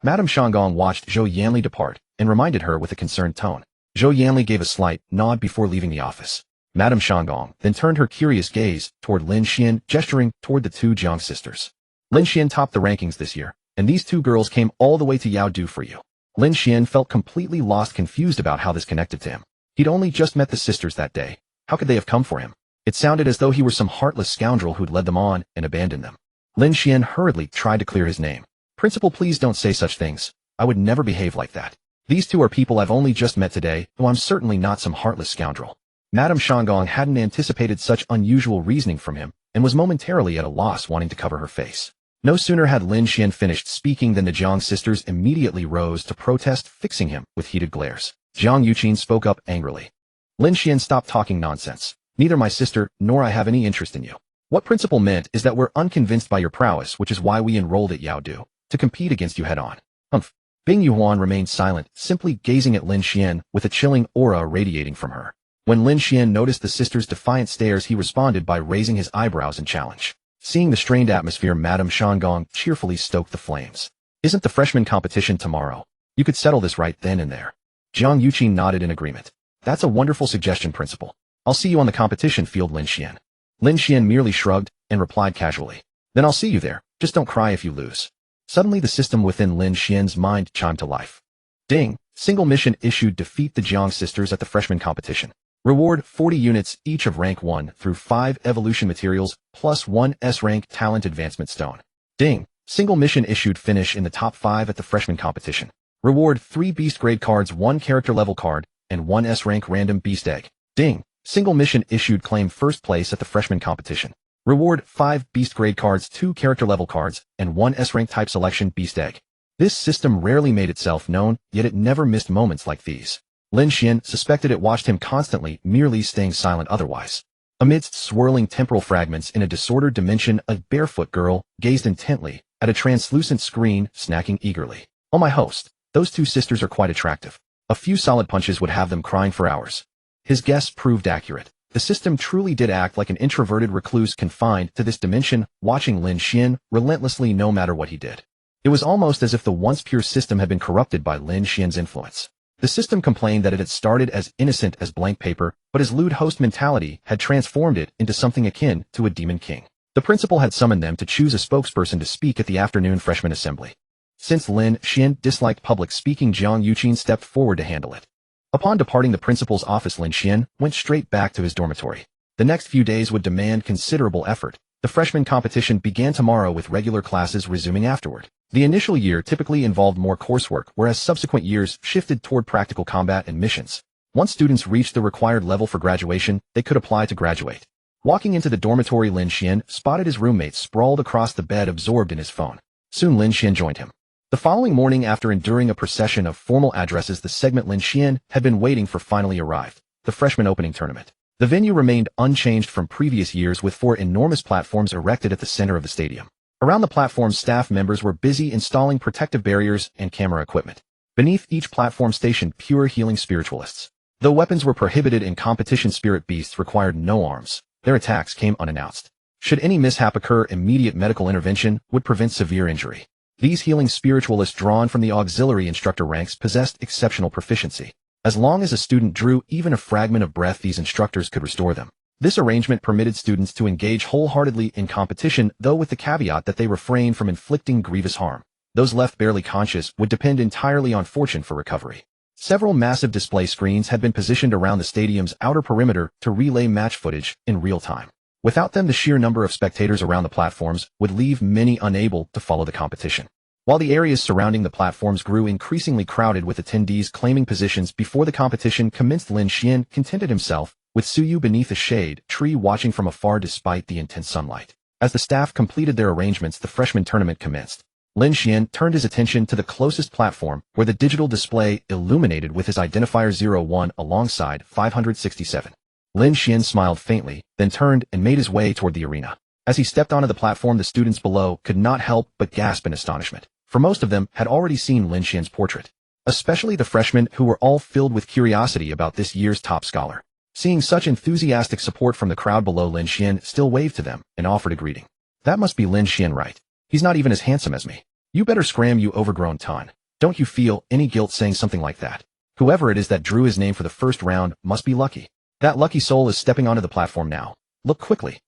Madame Shanggong watched Zhou Yanli depart and reminded her with a concerned tone. Zhou Yanli gave a slight nod before leaving the office. Madame Shanggong then turned her curious gaze toward Lin Xian, gesturing toward the two Jiang sisters. Lin Xian topped the rankings this year, and these two girls came all the way to Yaodu for you. Lin Xian felt completely lost, confused about how this connected to him. He'd only just met the sisters that day. How could they have come for him? It sounded as though he were some heartless scoundrel who'd led them on and abandoned them. Lin Xian hurriedly tried to clear his name. Principal, please don't say such things. I would never behave like that. These two are people I've only just met today, though I'm certainly not some heartless scoundrel. Madame Shanggong hadn't anticipated such unusual reasoning from him and was momentarily at a loss, wanting to cover her face. No sooner had Lin Xian finished speaking than the Jiang sisters immediately rose to protest, fixing him with heated glares. Zhang Yuqin spoke up angrily. Lin Xian, stop talking nonsense. Neither my sister nor I have any interest in you. What principal meant is that we're unconvinced by your prowess, which is why we enrolled at Yaodu, to compete against you head-on. Humph. Bing Yuhuan remained silent, simply gazing at Lin Xian with a chilling aura radiating from her. When Lin Xian noticed the sisters' defiant stares, he responded by raising his eyebrows in challenge. Seeing the strained atmosphere, Madame Shanggong cheerfully stoked the flames. Isn't the freshman competition tomorrow? You could settle this right then and there. Zhang Yuqin nodded in agreement. That's a wonderful suggestion, Principal. I'll see you on the competition field, Lin Xian. Lin Xian merely shrugged and replied casually. Then I'll see you there. Just don't cry if you lose. Suddenly the system within Lin Xian's mind chimed to life. Ding! Single mission issued. Defeat the Jiang sisters at the freshman competition. Reward 40 units each of rank 1 through 5 evolution materials plus 1 S-rank talent advancement stone. Ding! Single mission issued. Finish in the top 5 at the freshman competition. Reward 3 beast grade cards, 1 character level card, and 1 S-rank random beast egg. Ding! Single mission issued. Claim first place at the freshman competition. Reward 5 beast grade cards, 2 character level cards, and 1 S-rank type selection beast egg. This system rarely made itself known, yet it never missed moments like these. Lin Xuan suspected it watched him constantly, merely staying silent otherwise. Amidst swirling temporal fragments in a disordered dimension, a barefoot girl gazed intently at a translucent screen, snacking eagerly. Oh my host, those two sisters are quite attractive. A few solid punches would have them crying for hours. His guess proved accurate. The system truly did act like an introverted recluse confined to this dimension, watching Lin Xuan relentlessly no matter what he did. It was almost as if the once pure system had been corrupted by Lin Xuan's influence. The system complained that it had started as innocent as blank paper, but his lewd host mentality had transformed it into something akin to a demon king. The principal had summoned them to choose a spokesperson to speak at the afternoon freshman assembly. Since Lin Xuan disliked public speaking, Jiang Yuqin stepped forward to handle it. Upon departing the principal's office, Lin Xuan went straight back to his dormitory. The next few days would demand considerable effort. The freshman competition began tomorrow, with regular classes resuming afterward. The initial year typically involved more coursework, whereas subsequent years shifted toward practical combat and missions. Once students reached the required level for graduation, they could apply to graduate. Walking into the dormitory, Lin Xuan spotted his roommate sprawled across the bed, absorbed in his phone. Soon Lin Xuan joined him. The following morning, after enduring a procession of formal addresses, the segment Lin Xuan had been waiting for finally arrived: the freshman opening tournament. The venue remained unchanged from previous years, with 4 enormous platforms erected at the center of the stadium. Around the platforms, staff members were busy installing protective barriers and camera equipment. Beneath each platform stationed pure healing spiritualists. Though weapons were prohibited in competition, spirit beasts required no arms. Their attacks came unannounced. Should any mishap occur, immediate medical intervention would prevent severe injury. These healing spiritualists, drawn from the auxiliary instructor ranks, possessed exceptional proficiency. As long as a student drew even a fragment of breath, these instructors could restore them. This arrangement permitted students to engage wholeheartedly in competition, though with the caveat that they refrain from inflicting grievous harm. Those left barely conscious would depend entirely on fortune for recovery. Several massive display screens had been positioned around the stadium's outer perimeter to relay match footage in real time. Without them, the sheer number of spectators around the platforms would leave many unable to follow the competition. While the areas surrounding the platforms grew increasingly crowded with attendees claiming positions before the competition commenced, Lin Xuan contented himself with Suyu beneath a shade tree, watching from afar despite the intense sunlight. As the staff completed their arrangements, the freshman tournament commenced. Lin Xuan turned his attention to the closest platform, where the digital display illuminated with his identifier 01 alongside 567. Lin Xuan smiled faintly, then turned and made his way toward the arena. As he stepped onto the platform, the students below could not help but gasp in astonishment, for most of them had already seen Lin Xuan's portrait, especially the freshmen, who were all filled with curiosity about this year's top scholar. Seeing such enthusiastic support from the crowd below, Lin Xuan still waved to them and offered a greeting. That must be Lin Xuan, right? He's not even as handsome as me. You better scram, you overgrown ton. Don't you feel any guilt saying something like that? Whoever it is that drew his name for the first round must be lucky. That lucky soul is stepping onto the platform now. Look quickly.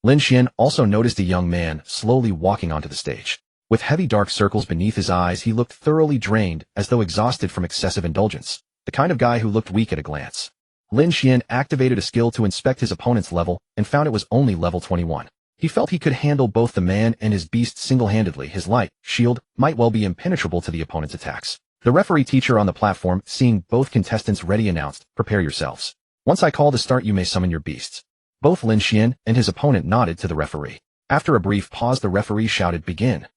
Lin Xuan also noticed a young man slowly walking onto the stage. With heavy dark circles beneath his eyes, he looked thoroughly drained, as though exhausted from excessive indulgence. The kind of guy who looked weak at a glance. Lin Xuan activated a skill to inspect his opponent's level and found it was only level 21. He felt he could handle both the man and his beast single-handedly. His light shield might well be impenetrable to the opponent's attacks. The referee teacher on the platform, seeing both contestants ready, announced, "Prepare yourselves. Once I call to start, you may summon your beasts." Both Lin Xuan and his opponent nodded to the referee. After a brief pause, the referee shouted, "Begin."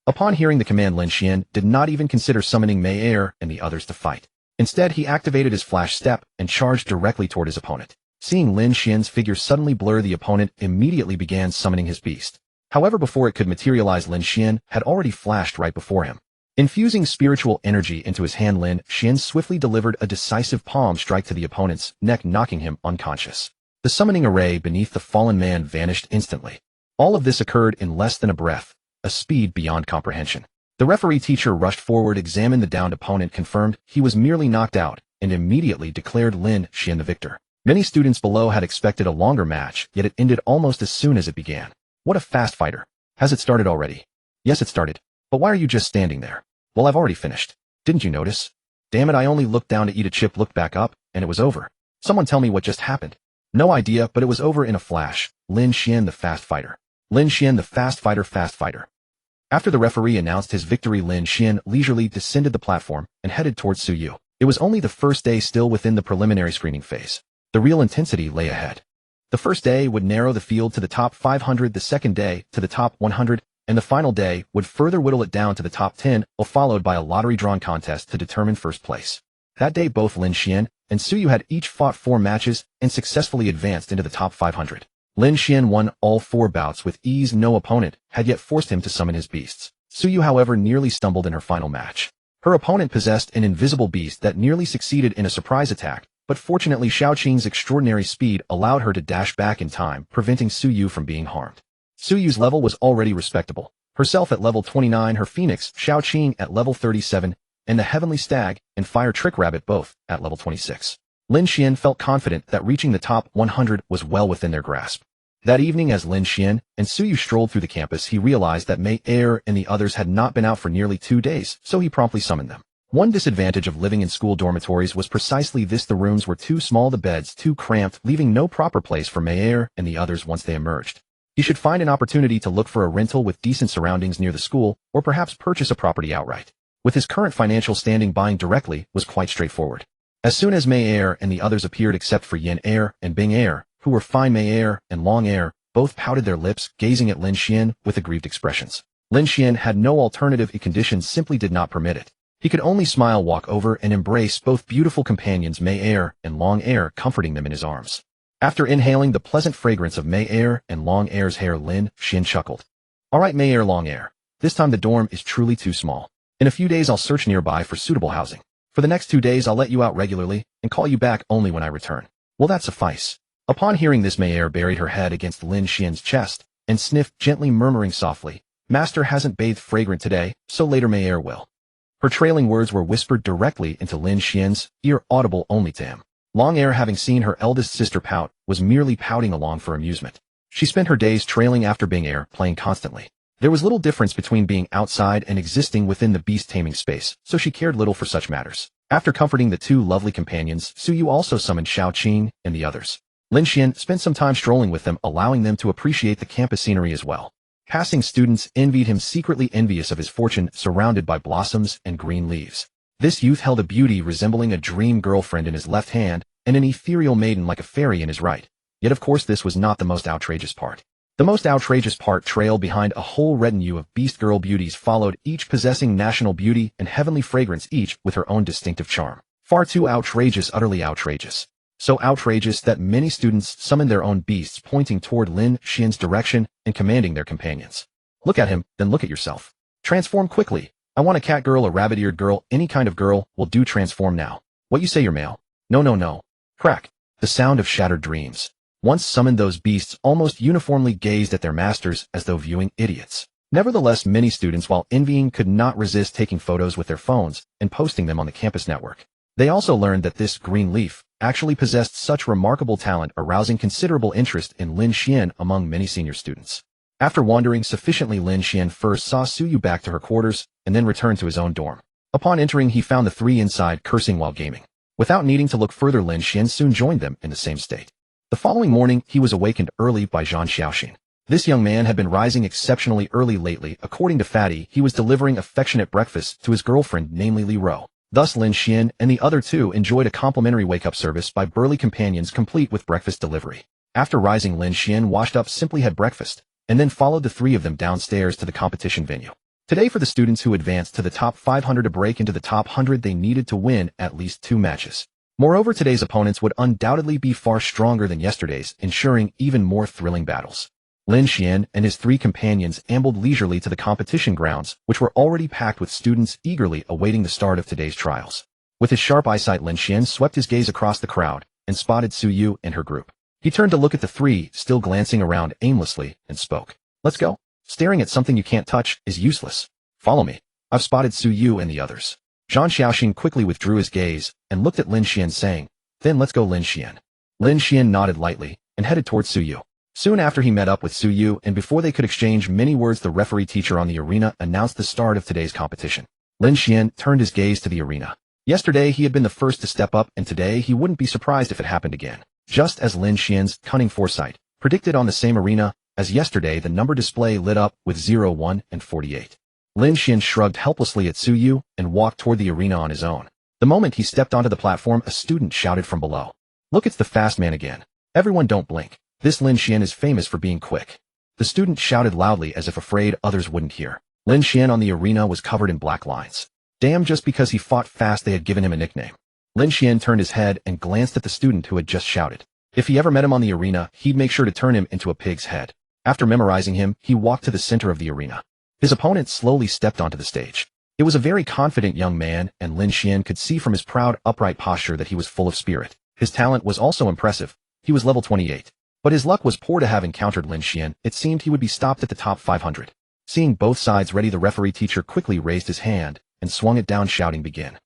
Upon hearing the command, Lin Xuan did not even consider summoning Mei Er and the others to fight. Instead, he activated his flash step and charged directly toward his opponent. Seeing Lin Xuan's figure suddenly blur, the opponent immediately began summoning his beast. However, before it could materialize, Lin Xuan had already flashed right before him. Infusing spiritual energy into his hand, Lin Xuan swiftly delivered a decisive palm strike to the opponent's neck, knocking him unconscious. The summoning array beneath the fallen man vanished instantly. All of this occurred in less than a breath, a speed beyond comprehension. The referee teacher rushed forward, examined the downed opponent, confirmed he was merely knocked out, and immediately declared Lin Xuan the victor. Many students below had expected a longer match, yet it ended almost as soon as it began. What a fast fighter. Has it started already? Yes, it started. But why are you just standing there? Well, I've already finished. Didn't you notice? Damn it, I only looked down to eat a chip, looked back up, and it was over. Someone tell me what just happened. No idea, but it was over in a flash. Lin Xuan the fast fighter. Lin Xuan the fast fighter, fast fighter. After the referee announced his victory, Lin Xuan leisurely descended the platform and headed towards Suyu. It was only the first day, still within the preliminary screening phase. The real intensity lay ahead. The first day would narrow the field to the top 500, the second day to the top 100, and the final day would further whittle it down to the top 10, followed by a lottery-drawn contest to determine first place. That day both Lin Xuan and Su Yu had each fought 4 matches and successfully advanced into the top 500. Lin Xuan won all 4 bouts with ease. No opponent had yet forced him to summon his beasts. Su Yu, however, nearly stumbled in her final match. Her opponent possessed an invisible beast that nearly succeeded in a surprise attack, but fortunately Xiaoqing's extraordinary speed allowed her to dash back in time, preventing Su Yu from being harmed. Su Yu's level was already respectable. Herself at level 29, her Phoenix, Xiaoqing at level 37, and the Heavenly Stag and Fire Trick Rabbit both at level 26. Lin Xuan felt confident that reaching the top 100 was well within their grasp. That evening, as Lin Xuan and Su Yu strolled through the campus, he realized that Mei Er and the others had not been out for nearly 2 days, so he promptly summoned them. One disadvantage of living in school dormitories was precisely this: the rooms were too small, the beds too cramped, leaving no proper place for Mei Er and the others once they emerged. He should find an opportunity to look for a rental with decent surroundings near the school, or perhaps purchase a property outright. With his current financial standing, buying directly was quite straightforward. As soon as Mei Er and the others appeared, except for Yin Er and Bing Er, who were fine, Mei Er and Long Er both pouted their lips, gazing at Lin Xuan with aggrieved expressions. Lin Xuan had no alternative. Conditions simply did not permit it. He could only smile, walk over, and embrace both beautiful companions, Mei Er and Long Er, comforting them in his arms. After inhaling the pleasant fragrance of Mei Er and Long Er's hair, Lin Xuan chuckled. "All right, Mei Er, Long Er. This time the dorm is truly too small. In a few days I'll search nearby for suitable housing. For the next 2 days I'll let you out regularly and call you back only when I return. Will that suffice?" Upon hearing this, Mei Er buried her head against Lin Xuan's chest and sniffed gently, murmuring softly, "Master hasn't bathed fragrant today, so later Mei Er will." Her trailing words were whispered directly into Lin Xuan's ear, audible only to him. Long Er, having seen her eldest sister pout, was merely pouting along for amusement. She spent her days trailing after Bing Er, playing constantly. There was little difference between being outside and existing within the beast-taming space, so she cared little for such matters. After comforting the 2 lovely companions, Su Yu also summoned Xiaoqing and the others. Lin Xuan spent some time strolling with them, allowing them to appreciate the campus scenery as well. Passing students envied him, secretly envious of his fortune surrounded by blossoms and green leaves. This youth held a beauty resembling a dream girlfriend in his left hand and an ethereal maiden like a fairy in his right. Yet of course this was not the most outrageous part. The most outrageous part trailed behind. A whole retinue of beast girl beauties followed, each possessing national beauty and heavenly fragrance, each with her own distinctive charm. Far too outrageous, utterly outrageous. So outrageous that many students summoned their own beasts, pointing toward Lin Xuan's direction and commanding their companions. "Look at him, then look at yourself. Transform quickly. I want a cat girl, a rabbit-eared girl, any kind of girl will do. Transform now. What you say, you're male? No, no, no." Crack. The sound of shattered dreams. Once summoned, those beasts almost uniformly gazed at their masters as though viewing idiots. Nevertheless, many students, while envying, could not resist taking photos with their phones and posting them on the campus network. They also learned that this green leaf actually possessed such remarkable talent, arousing considerable interest in Lin Xuan among many senior students. After wandering sufficiently, Lin Xuan first saw Su Yu back to her quarters and then returned to his own dorm. Upon entering, he found the 3 inside, cursing while gaming. Without needing to look further, Lin Xuan soon joined them in the same state. The following morning, he was awakened early by Zhang Xiaoxing. This young man had been rising exceptionally early lately. According to Fatty, he was delivering affectionate breakfast to his girlfriend, namely Li Ro. Thus Lin Xuan and the other 2 enjoyed a complimentary wake-up service by burly companions, complete with breakfast delivery. After rising, Lin Xuan washed up, simply had breakfast, and then followed the 3 of them downstairs to the competition venue. Today, for the students who advanced to the top 500 to break into the top 100, they needed to win at least 2 matches. Moreover, today's opponents would undoubtedly be far stronger than yesterday's, ensuring even more thrilling battles. Lin Xuan and his 3 companions ambled leisurely to the competition grounds, which were already packed with students eagerly awaiting the start of today's trials. With his sharp eyesight, Lin Xuan swept his gaze across the crowd and spotted Su Yu and her group. He turned to look at the 3, still glancing around aimlessly, and spoke. "Let's go. Staring at something you can't touch is useless. Follow me. I've spotted Su Yu and the others." Zhang Xiaoxing quickly withdrew his gaze and looked at Lin Xuan, saying, "Then let's go, Lin Xuan." Lin Xuan nodded lightly and headed towards Su Yu. Soon after, he met up with Su Yu, and before they could exchange many words, the referee teacher on the arena announced the start of today's competition. Lin Xuan turned his gaze to the arena. Yesterday he had been the first to step up, and today he wouldn't be surprised if it happened again. Just as Lin Xuan's cunning foresight predicted, on the same arena as yesterday, the number display lit up with 0, 1, and 48. Lin Xuan shrugged helplessly at Su Yu and walked toward the arena on his own. The moment he stepped onto the platform, a student shouted from below, "Look, it's the fast man again. Everyone don't blink. This Lin Xuan is famous for being quick." The student shouted loudly as if afraid others wouldn't hear. Lin Xuan on the arena was covered in black lines. Damn, just because he fought fast they had given him a nickname. Lin Xuan turned his head and glanced at the student who had just shouted. If he ever met him on the arena, he'd make sure to turn him into a pig's head. After memorizing him, he walked to the center of the arena. His opponent slowly stepped onto the stage. It was a very confident young man, and Lin Xuan could see from his proud, upright posture that he was full of spirit. His talent was also impressive. He was level 28. But his luck was poor to have encountered Lin Xuan. It seemed he would be stopped at the top 500. Seeing both sides ready, the referee teacher quickly raised his hand and swung it down, shouting, "Begin."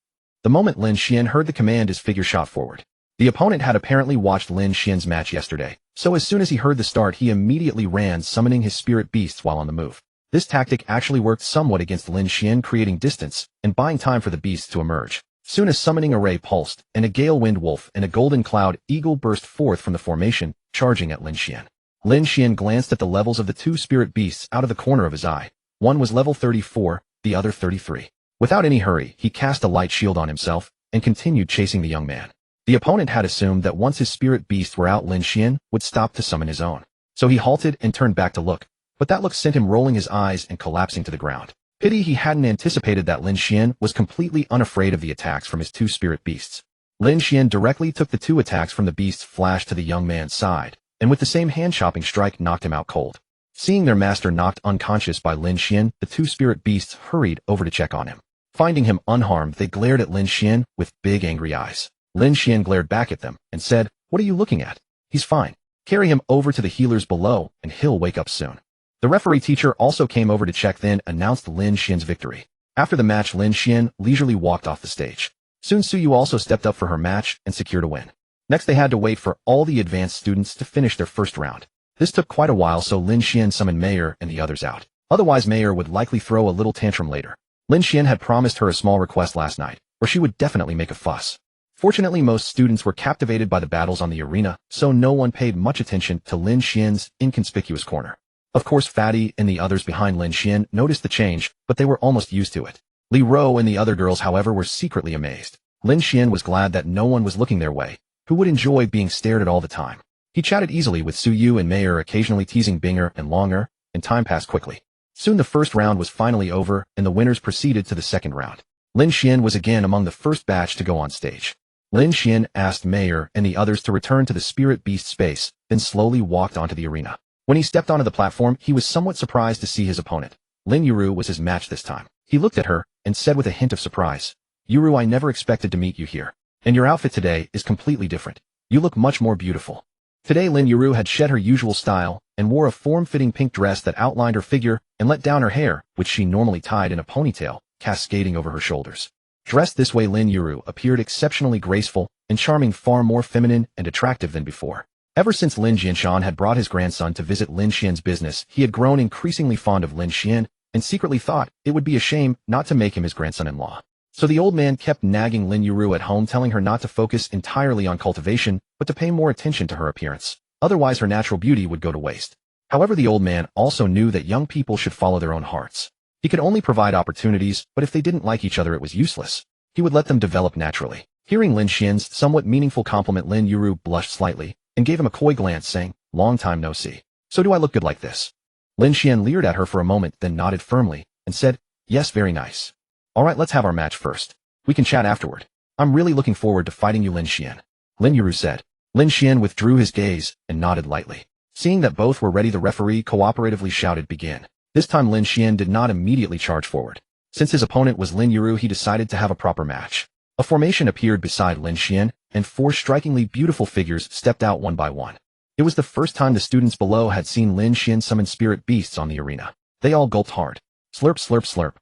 The moment Lin Xuan heard the command, his figure shot forward. The opponent had apparently watched Lin Xuan's match yesterday, so as soon as he heard the start, he immediately ran, summoning his spirit beasts while on the move. This tactic actually worked somewhat against Lin Xuan, creating distance and buying time for the beasts to emerge. Soon as summoning array pulsed, and a gale wind wolf and a golden cloud eagle burst forth from the formation, charging at Lin Xuan. Lin Xuan glanced at the levels of the two spirit beasts out of the corner of his eye. One was level 34, the other 33. Without any hurry, he cast a light shield on himself and continued chasing the young man. The opponent had assumed that once his spirit beasts were out, Lin Xuan would stop to summon his own. So he halted and turned back to look, but that look sent him rolling his eyes and collapsing to the ground. Pity he hadn't anticipated that Lin Xuan was completely unafraid of the attacks from his two spirit beasts. Lin Xuan directly took the two attacks from the beasts flash to the young man's side, and with the same hand-chopping strike knocked him out cold. Seeing their master knocked unconscious by Lin Xuan, the two spirit beasts hurried over to check on him. Finding him unharmed, they glared at Lin Xuan with big angry eyes. Lin Xuan glared back at them and said, "What are you looking at? He's fine. Carry him over to the healers below and he'll wake up soon." The referee teacher also came over to check, then announced Lin Xuan's victory. After the match, Lin Xuan leisurely walked off the stage. Soon Suyu also stepped up for her match and secured a win. Next they had to wait for all the advanced students to finish their first round. This took quite a while, so Lin Xuan summoned Mayor and the others out. Otherwise Mayor would likely throw a little tantrum later. Lin Xuan had promised her a small request last night, or she would definitely make a fuss. Fortunately, most students were captivated by the battles on the arena, so no one paid much attention to Lin Xuan's inconspicuous corner. Of course, Fatty and the others behind Lin Xuan noticed the change, but they were almost used to it. Li Ro and the other girls, however, were secretly amazed. Lin Xuan was glad that no one was looking their way, who would enjoy being stared at all the time. He chatted easily with Su Yu and Mayor, occasionally teasing Binger and Longer, and time passed quickly. Soon the first round was finally over, and the winners proceeded to the second round. Lin Xuan was again among the first batch to go on stage. Lin Xuan asked Mayor and the others to return to the spirit beast space, then slowly walked onto the arena. When he stepped onto the platform, he was somewhat surprised to see his opponent. Lin Yuru was his match this time. He looked at her and said with a hint of surprise, "Yuru, I never expected to meet you here. And your outfit today is completely different. You look much more beautiful." Today Lin Yuru had shed her usual style and wore a form-fitting pink dress that outlined her figure and let down her hair, which she normally tied in a ponytail, cascading over her shoulders. Dressed this way, Lin Yuru appeared exceptionally graceful and charming, far more feminine and attractive than before. Ever since Lin Jianshan had brought his grandson to visit Lin Xian's business, he had grown increasingly fond of Lin Xian and secretly thought it would be a shame not to make him his grandson-in-law. So the old man kept nagging Lin Yuru at home, telling her not to focus entirely on cultivation, but to pay more attention to her appearance. Otherwise her natural beauty would go to waste. However, the old man also knew that young people should follow their own hearts. He could only provide opportunities, but if they didn't like each other it was useless. He would let them develop naturally. Hearing Lin Xian's somewhat meaningful compliment, Lin Yuru blushed slightly and gave him a coy glance, saying, "Long time no see. So do I look good like this?" Lin Xian leered at her for a moment, then nodded firmly and said, "Yes, very nice. All right, let's have our match first. We can chat afterward. I'm really looking forward to fighting you, Lin Xian," Lin Yuru said. Lin Xian withdrew his gaze and nodded lightly. Seeing that both were ready, the referee cooperatively shouted, "Begin." This time Lin Xian did not immediately charge forward. Since his opponent was Lin Yuru, he decided to have a proper match. A formation appeared beside Lin Xian, and four strikingly beautiful figures stepped out one by one. It was the first time the students below had seen Lin Xian summon spirit beasts on the arena. They all gulped hard. Slurp, slurp, slurp.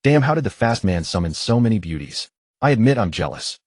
Damn, how did the fast man summon so many beauties? I admit I'm jealous.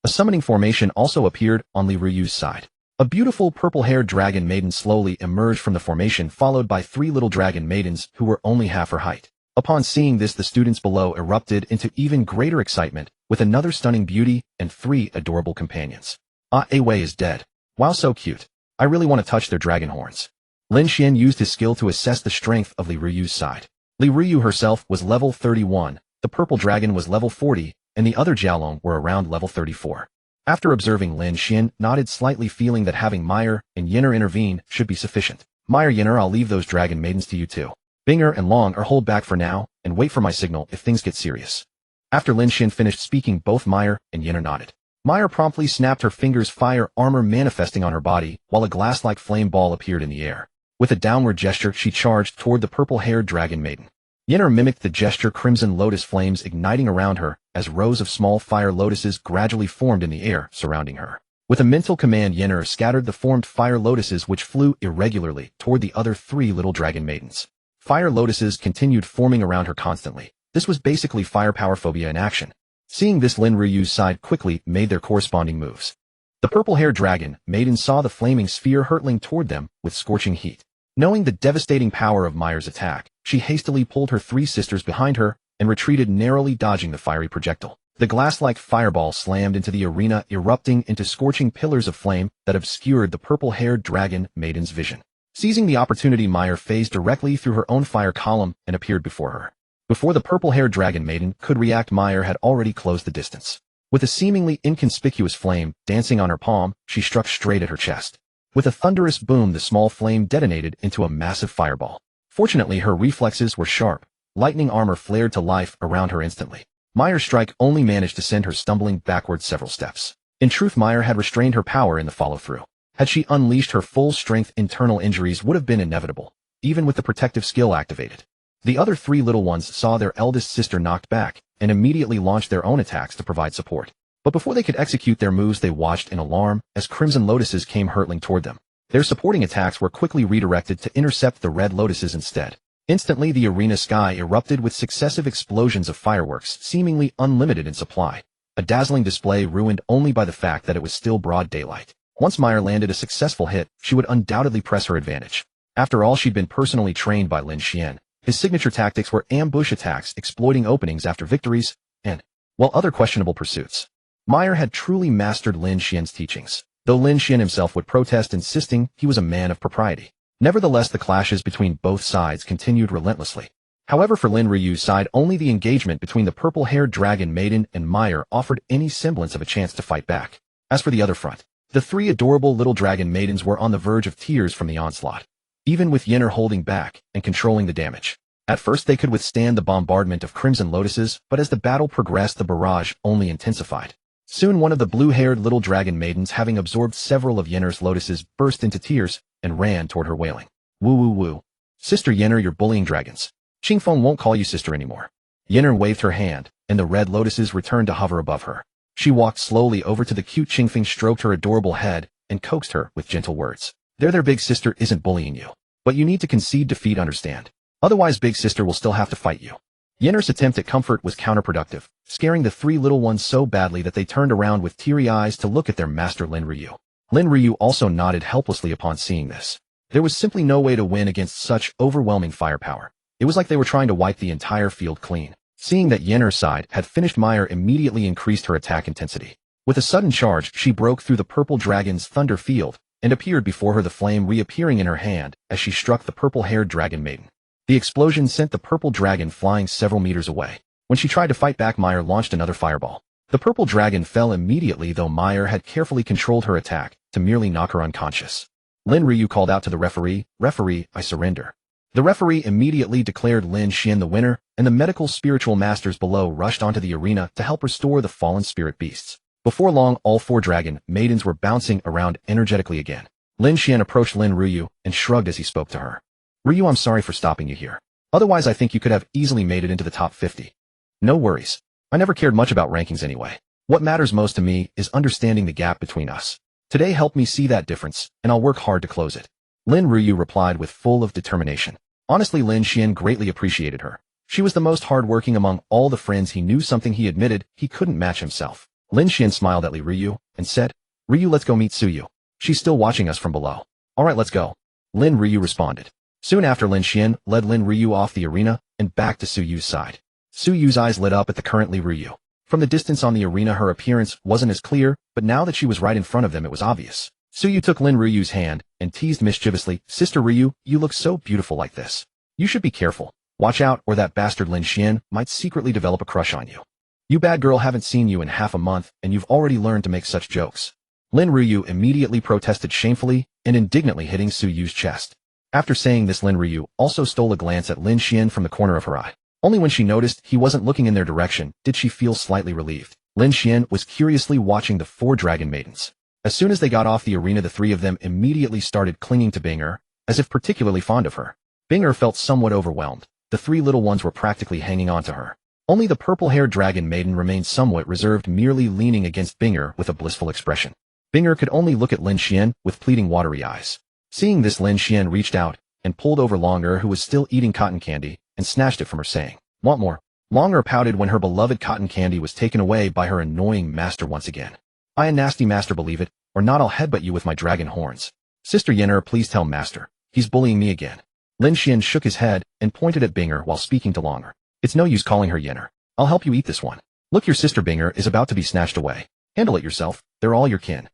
A summoning formation also appeared on Li Ruyu's side. A beautiful purple-haired dragon maiden slowly emerged from the formation, followed by 3 little dragon maidens who were only half her height. Upon seeing this, the students below erupted into even greater excitement, with another stunning beauty and 3 adorable companions. Ah, Wei is dead. Wow, so cute. I really want to touch their dragon horns. Lin Xian used his skill to assess the strength of Li Ruyu's side. Li Ruyu herself was level 31, the purple dragon was level 40, and the other Jialong were around level 34. After observing, Lin Xian nodded slightly, feeling that having Meyer and Yinner intervene should be sufficient. Meyer Yinner, I'll leave those dragon maidens to you too. Binger and Long are hold back for now, and wait for my signal if things get serious. After Lin Xuan finished speaking, both Meyer and Yinner nodded. Meyer promptly snapped her fingers, fire armor manifesting on her body, while a glass-like flame ball appeared in the air. With a downward gesture, she charged toward the purple-haired dragon maiden. Yinner mimicked the gesture, crimson lotus flames igniting around her, as rows of small fire lotuses gradually formed in the air, surrounding her. With a mental command, Yinner scattered the formed fire lotuses, which flew irregularly toward the other 3 little dragon maidens. Fire lotuses continued forming around her constantly. This was basically firepower phobia in action. Seeing this, Lin Ryu's side quickly made their corresponding moves. The purple-haired dragon maiden saw the flaming sphere hurtling toward them with scorching heat. Knowing the devastating power of Meyer's attack, she hastily pulled her 3 sisters behind her and retreated, narrowly dodging the fiery projectile. The glass-like fireball slammed into the arena, erupting into scorching pillars of flame that obscured the purple-haired dragon maiden's vision. Seizing the opportunity, Meyer phased directly through her own fire column and appeared before her. Before the purple-haired dragon maiden could react, Meyer had already closed the distance. With a seemingly inconspicuous flame dancing on her palm, she struck straight at her chest. With a thunderous boom, the small flame detonated into a massive fireball. Fortunately, her reflexes were sharp. Lightning armor flared to life around her instantly. Meyer's strike only managed to send her stumbling backwards several steps. In truth, Meyer had restrained her power in the follow-through. Had she unleashed her full strength, internal injuries would have been inevitable, even with the protective skill activated. The other 3 little ones saw their eldest sister knocked back and immediately launched their own attacks to provide support. But before they could execute their moves, they watched in alarm as crimson lotuses came hurtling toward them. Their supporting attacks were quickly redirected to intercept the red lotuses instead. Instantly, the arena sky erupted with successive explosions of fireworks, seemingly unlimited in supply. A dazzling display ruined only by the fact that it was still broad daylight. Once Meyer landed a successful hit, she would undoubtedly press her advantage. After all, she'd been personally trained by Lin Xuan. His signature tactics were ambush attacks, exploiting openings after victories, and, well, other questionable pursuits. Meyer had truly mastered Lin Xuan's teachings, though Lin Xuan himself would protest, insisting he was a man of propriety. Nevertheless, the clashes between both sides continued relentlessly. However, for Lin Ryu's side, only the engagement between the purple-haired dragon maiden and Meyer offered any semblance of a chance to fight back. As for the other front, the 3 adorable little dragon maidens were on the verge of tears from the onslaught, even with Yinner holding back and controlling the damage. At first, they could withstand the bombardment of crimson lotuses, but as the battle progressed, the barrage only intensified. Soon, one of the blue-haired little dragon maidens, having absorbed several of Yinner's lotuses, burst into tears and ran toward her, wailing, "Woo woo woo. Sister Yinner, you're bullying dragons. Qingfeng won't call you sister anymore." Yinner waved her hand, and the red lotuses returned to hover above her. She walked slowly over to the cute Qingfeng, stroked her adorable head, and coaxed her with gentle words. Their big sister isn't bullying you. But you need to concede defeat, understand? Otherwise, big sister will still have to fight you. Yinner's attempt at comfort was counterproductive, scaring the 3 little ones so badly that they turned around with teary eyes to look at their master Lin Ryu. Lin Ryu also nodded helplessly upon seeing this. There was simply no way to win against such overwhelming firepower. It was like they were trying to wipe the entire field clean. Seeing that Yinner's side had finished, Meyer immediately increased her attack intensity. With a sudden charge, she broke through the purple dragon's thunder field and appeared before her, the flame reappearing in her hand as she struck the purple-haired dragon maiden. The explosion sent the purple dragon flying several meters away. When she tried to fight back, Meyer launched another fireball. The purple dragon fell immediately, though Meyer had carefully controlled her attack to merely knock her unconscious. Lin Ryu called out to the referee, "Referee, I surrender." The referee immediately declared Lin Xuan the winner, and the medical spiritual masters below rushed onto the arena to help restore the fallen spirit beasts. Before long, all 4 dragon maidens were bouncing around energetically again. Lin Xuan approached Lin Ryu and shrugged as he spoke to her. "Ryu, I'm sorry for stopping you here. Otherwise, I think you could have easily made it into the top 50. No worries. I never cared much about rankings anyway. What matters most to me is understanding the gap between us. Today helped me see that difference, and I'll work hard to close it." Lin Ryu replied with full of determination. Honestly, Lin Xuan greatly appreciated her. She was the most hardworking among all the friends he knew, something he admitted he couldn't match himself. Lin Xuan smiled at Li Ryu and said, "Ryu, let's go meet Suyu. She's still watching us from below." "Alright, let's go." Lin Ryu responded. Soon after, Lin Xuan led Lin Ryu off the arena and back to Suyu's side. Suyu's eyes lit up at the current Li Ryu. From the distance on the arena, her appearance wasn't as clear, but now that she was right in front of them, it was obvious. Suyu took Lin Ryu's hand and teased mischievously, "Sister Ryu, you look so beautiful like this. You should be careful. Watch out, or that bastard Lin Xuan might secretly develop a crush on you. You bad girl, haven't seen you in half a month, and you've already learned to make such jokes." Lin Ryu immediately protested shamefully and indignantly, hitting Suyu's chest. After saying this, Lin Ryu also stole a glance at Lin Xuan from the corner of her eye. Only when she noticed he wasn't looking in their direction did she feel slightly relieved. Lin Xuan was curiously watching the 4 dragon maidens. As soon as they got off the arena, the 3 of them immediately started clinging to Binger, as if particularly fond of her. Binger felt somewhat overwhelmed. The 3 little ones were practically hanging on to her. Only the purple-haired dragon maiden remained somewhat reserved, merely leaning against Binger with a blissful expression. Binger could only look at Lin Xuan with pleading watery eyes. Seeing this, Lin Xuan reached out and pulled over Longer, who was still eating cotton candy, and snatched it from her, saying, "Want more?" Longer pouted when her beloved cotton candy was taken away by her annoying master once again. "I a nasty master, believe it, or not I'll headbutt you with my dragon horns." "Sister Yenner, please tell master. He's bullying me again." Lin Xuan shook his head and pointed at Binger while speaking to Longer. "It's no use calling her Yenner. I'll help you eat this one. Look, your sister Binger is about to be snatched away. Handle it yourself, they're all your kin."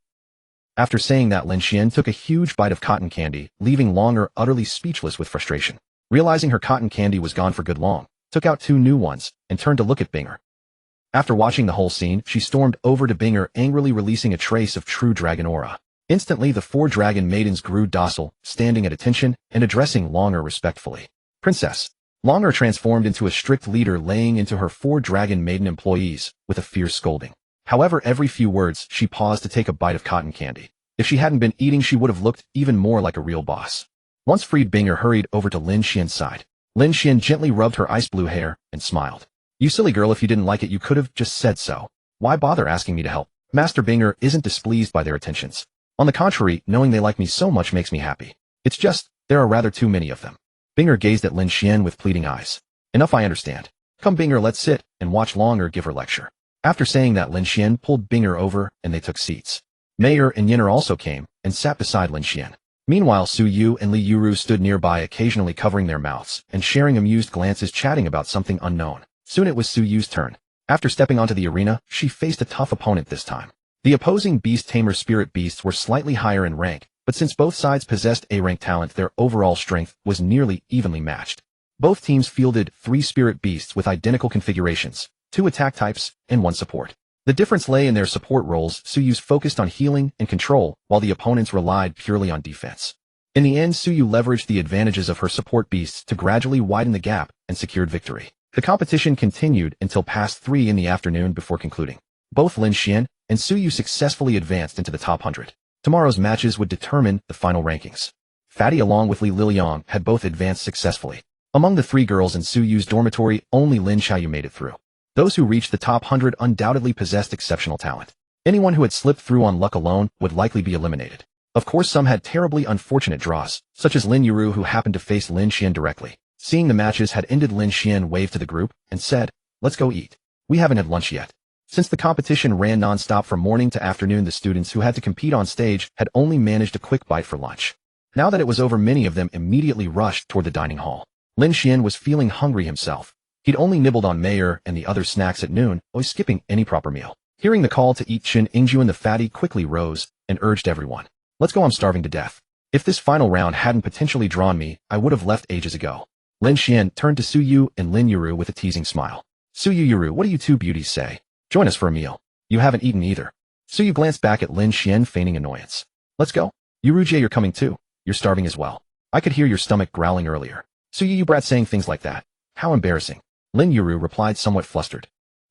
After saying that, Lin Xuan took a huge bite of cotton candy, leaving Longer utterly speechless with frustration. Realizing her cotton candy was gone for good, Long took out 2 new ones and turned to look at Binger. After watching the whole scene, she stormed over to Binger, angrily releasing a trace of true dragon aura. Instantly, the 4 dragon maidens grew docile, standing at attention and addressing Longer respectfully. "Princess." Longer transformed into a strict leader, laying into her 4 dragon maiden employees with a fierce scolding. However, every few words, she paused to take a bite of cotton candy. If she hadn't been eating, she would have looked even more like a real boss. Once freed, Binger hurried over to Lin Xuan's side. Lin Xuan gently rubbed her ice blue hair and smiled. "You silly girl, if you didn't like it, you could have just said so. Why bother asking me to help?" Master Binger isn't displeased by their attentions. "On the contrary, knowing they like me so much makes me happy. It's just, there are rather too many of them." Binger gazed at Lin Xuan with pleading eyes. "Enough, I understand. Come, Binger, let's sit and watch Longer give her lecture." After saying that, Lin Xuan pulled Binger over and they took seats. Mayor and Yenner also came and sat beside Lin Xuan. Meanwhile, Su Yu and Li Yuru stood nearby, occasionally covering their mouths and sharing amused glances, chatting about something unknown. Soon it was Su Yu's turn. After stepping onto the arena, she faced a tough opponent this time. The opposing Beast-Tamer spirit beasts were slightly higher in rank, but since both sides possessed A-rank talent, their overall strength was nearly evenly matched. Both teams fielded 3 spirit beasts with identical configurations, 2 attack types, and 1 support. The difference lay in their support roles. Su Yu's focused on healing and control, while the opponents relied purely on defense. In the end, Su Yu leveraged the advantages of her support beasts to gradually widen the gap and secured victory. The competition continued until past 3 in the afternoon before concluding. Both Lin Xuan and Su Yu successfully advanced into the top 100. Tomorrow's matches would determine the final rankings. Fatty along with Li Liliang had both advanced successfully. Among the 3 girls in Su Yu's dormitory, only Lin Xiaoyu made it through. Those who reached the top 100 undoubtedly possessed exceptional talent. Anyone who had slipped through on luck alone would likely be eliminated. Of course, some had terribly unfortunate draws, such as Lin Yuru, who happened to face Lin Xuan directly. Seeing the matches had ended, Lin Xuan waved to the group and said, "Let's go eat. We haven't had lunch yet." Since the competition ran non-stop from morning to afternoon, the students who had to compete on stage had only managed a quick bite for lunch. Now that it was over, many of them immediately rushed toward the dining hall. Lin Xuan was feeling hungry himself. He'd only nibbled on mayor and the other snacks at noon, always skipping any proper meal. Hearing the call to eat, Chen Ingjuan the fatty quickly rose and urged everyone, "Let's go, I'm starving to death. If this final round hadn't potentially drawn me, I would have left ages ago." Lin Xuan turned to Su Yu and Lin Yuru with a teasing smile. "Su Yu, Yuru, what do you 2 beauties say? Join us for a meal. You haven't eaten either." Su Yu glanced back at Lin Xuan, feigning annoyance. "Let's go. Yuruje, you're coming too. You're starving as well. I could hear your stomach growling earlier." "Su Yu, you brat, saying things like that. How embarrassing." Lin Yuru replied, somewhat flustered.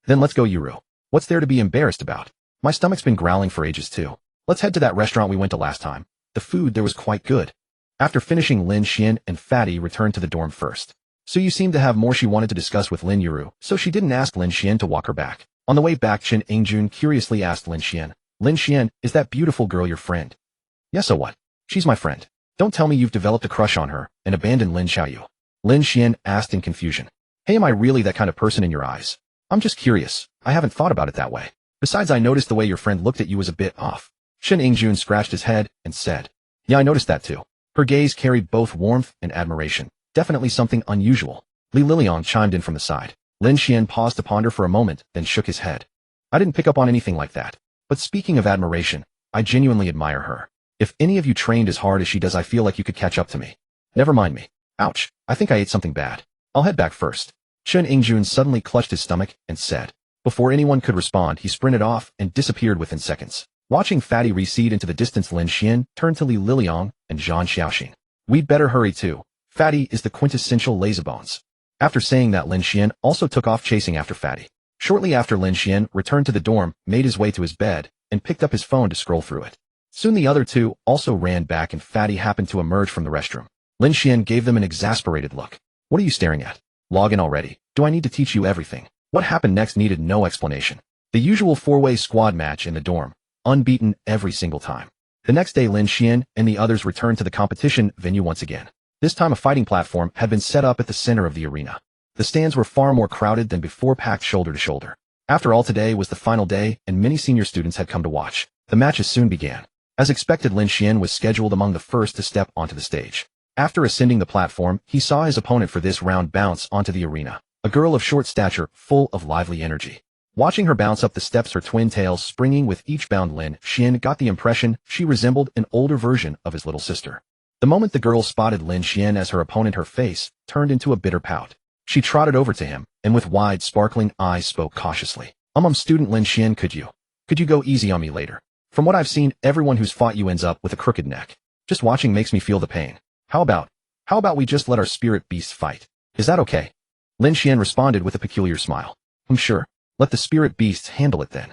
"Then let's go, Yuru. What's there to be embarrassed about? My stomach's been growling for ages too. Let's head to that restaurant we went to last time. The food there was quite good." After finishing, Lin Xuan and Fatty returned to the dorm first. Su Yu seemed to have more she wanted to discuss with Lin Yuru, so she didn't ask Lin Xuan to walk her back. On the way back, Chen Ingjun curiously asked Lin Xuan, "Lin Xuan, is that beautiful girl your friend?" "Yes, so what? She's my friend. Don't tell me you've developed a crush on her and abandoned Lin Xiaoyu." Lin Xuan asked in confusion. "Hey, am I really that kind of person in your eyes? I'm just curious. I haven't thought about it that way. Besides, I noticed the way your friend looked at you was a bit off." Chen Ingjun scratched his head and said, "Yeah, I noticed that too." Her gaze carried both warmth and admiration. Definitely something unusual. Li Liliang chimed in from the side. Lin Xuan paused to ponder for a moment, then shook his head. "I didn't pick up on anything like that. But speaking of admiration, I genuinely admire her. If any of you trained as hard as she does, I feel like you could catch up to me." "Never mind me. Ouch, I think I ate something bad. I'll head back first." Chen Ingjun suddenly clutched his stomach and said. Before anyone could respond, he sprinted off and disappeared within seconds. Watching Fatty recede into the distance, Lin Xuan turned to Li Liliang and Zhang Xiaoxing. We'd better hurry too. Fatty is the quintessential lazybones. After saying that, Lin Xuan also took off chasing after Fatty. Shortly after, Lin Xuan returned to the dorm, made his way to his bed, and picked up his phone to scroll through it. Soon the other two also ran back and Fatty happened to emerge from the restroom. Lin Xuan gave them an exasperated look. What are you staring at? Log in already. Do I need to teach you everything? What happened next needed no explanation. The usual four-way squad match in the dorm, unbeaten every single time. The next day, Lin Xuan and the others returned to the competition venue once again. This time a fighting platform had been set up at the center of the arena. The stands were far more crowded than before, packed shoulder to shoulder. After all, today was the final day and many senior students had come to watch. The matches soon began. As expected, Lin Xuan was scheduled among the first to step onto the stage. After ascending the platform, he saw his opponent for this round bounce onto the arena. A girl of short stature, full of lively energy. Watching her bounce up the steps, her twin tails springing with each bound, Lin Xuan got the impression she resembled an older version of his little sister. The moment the girl spotted Lin Xuan as her opponent, her face turned into a bitter pout. She trotted over to him, and with wide, sparkling eyes spoke cautiously. Student Lin Xuan, could you go easy on me later? From what I've seen, everyone who's fought you ends up with a crooked neck. Just watching makes me feel the pain. How about we just let our spirit beasts fight? Is that okay? Lin Xuan responded with a peculiar smile. Sure. Let the spirit beasts handle it then.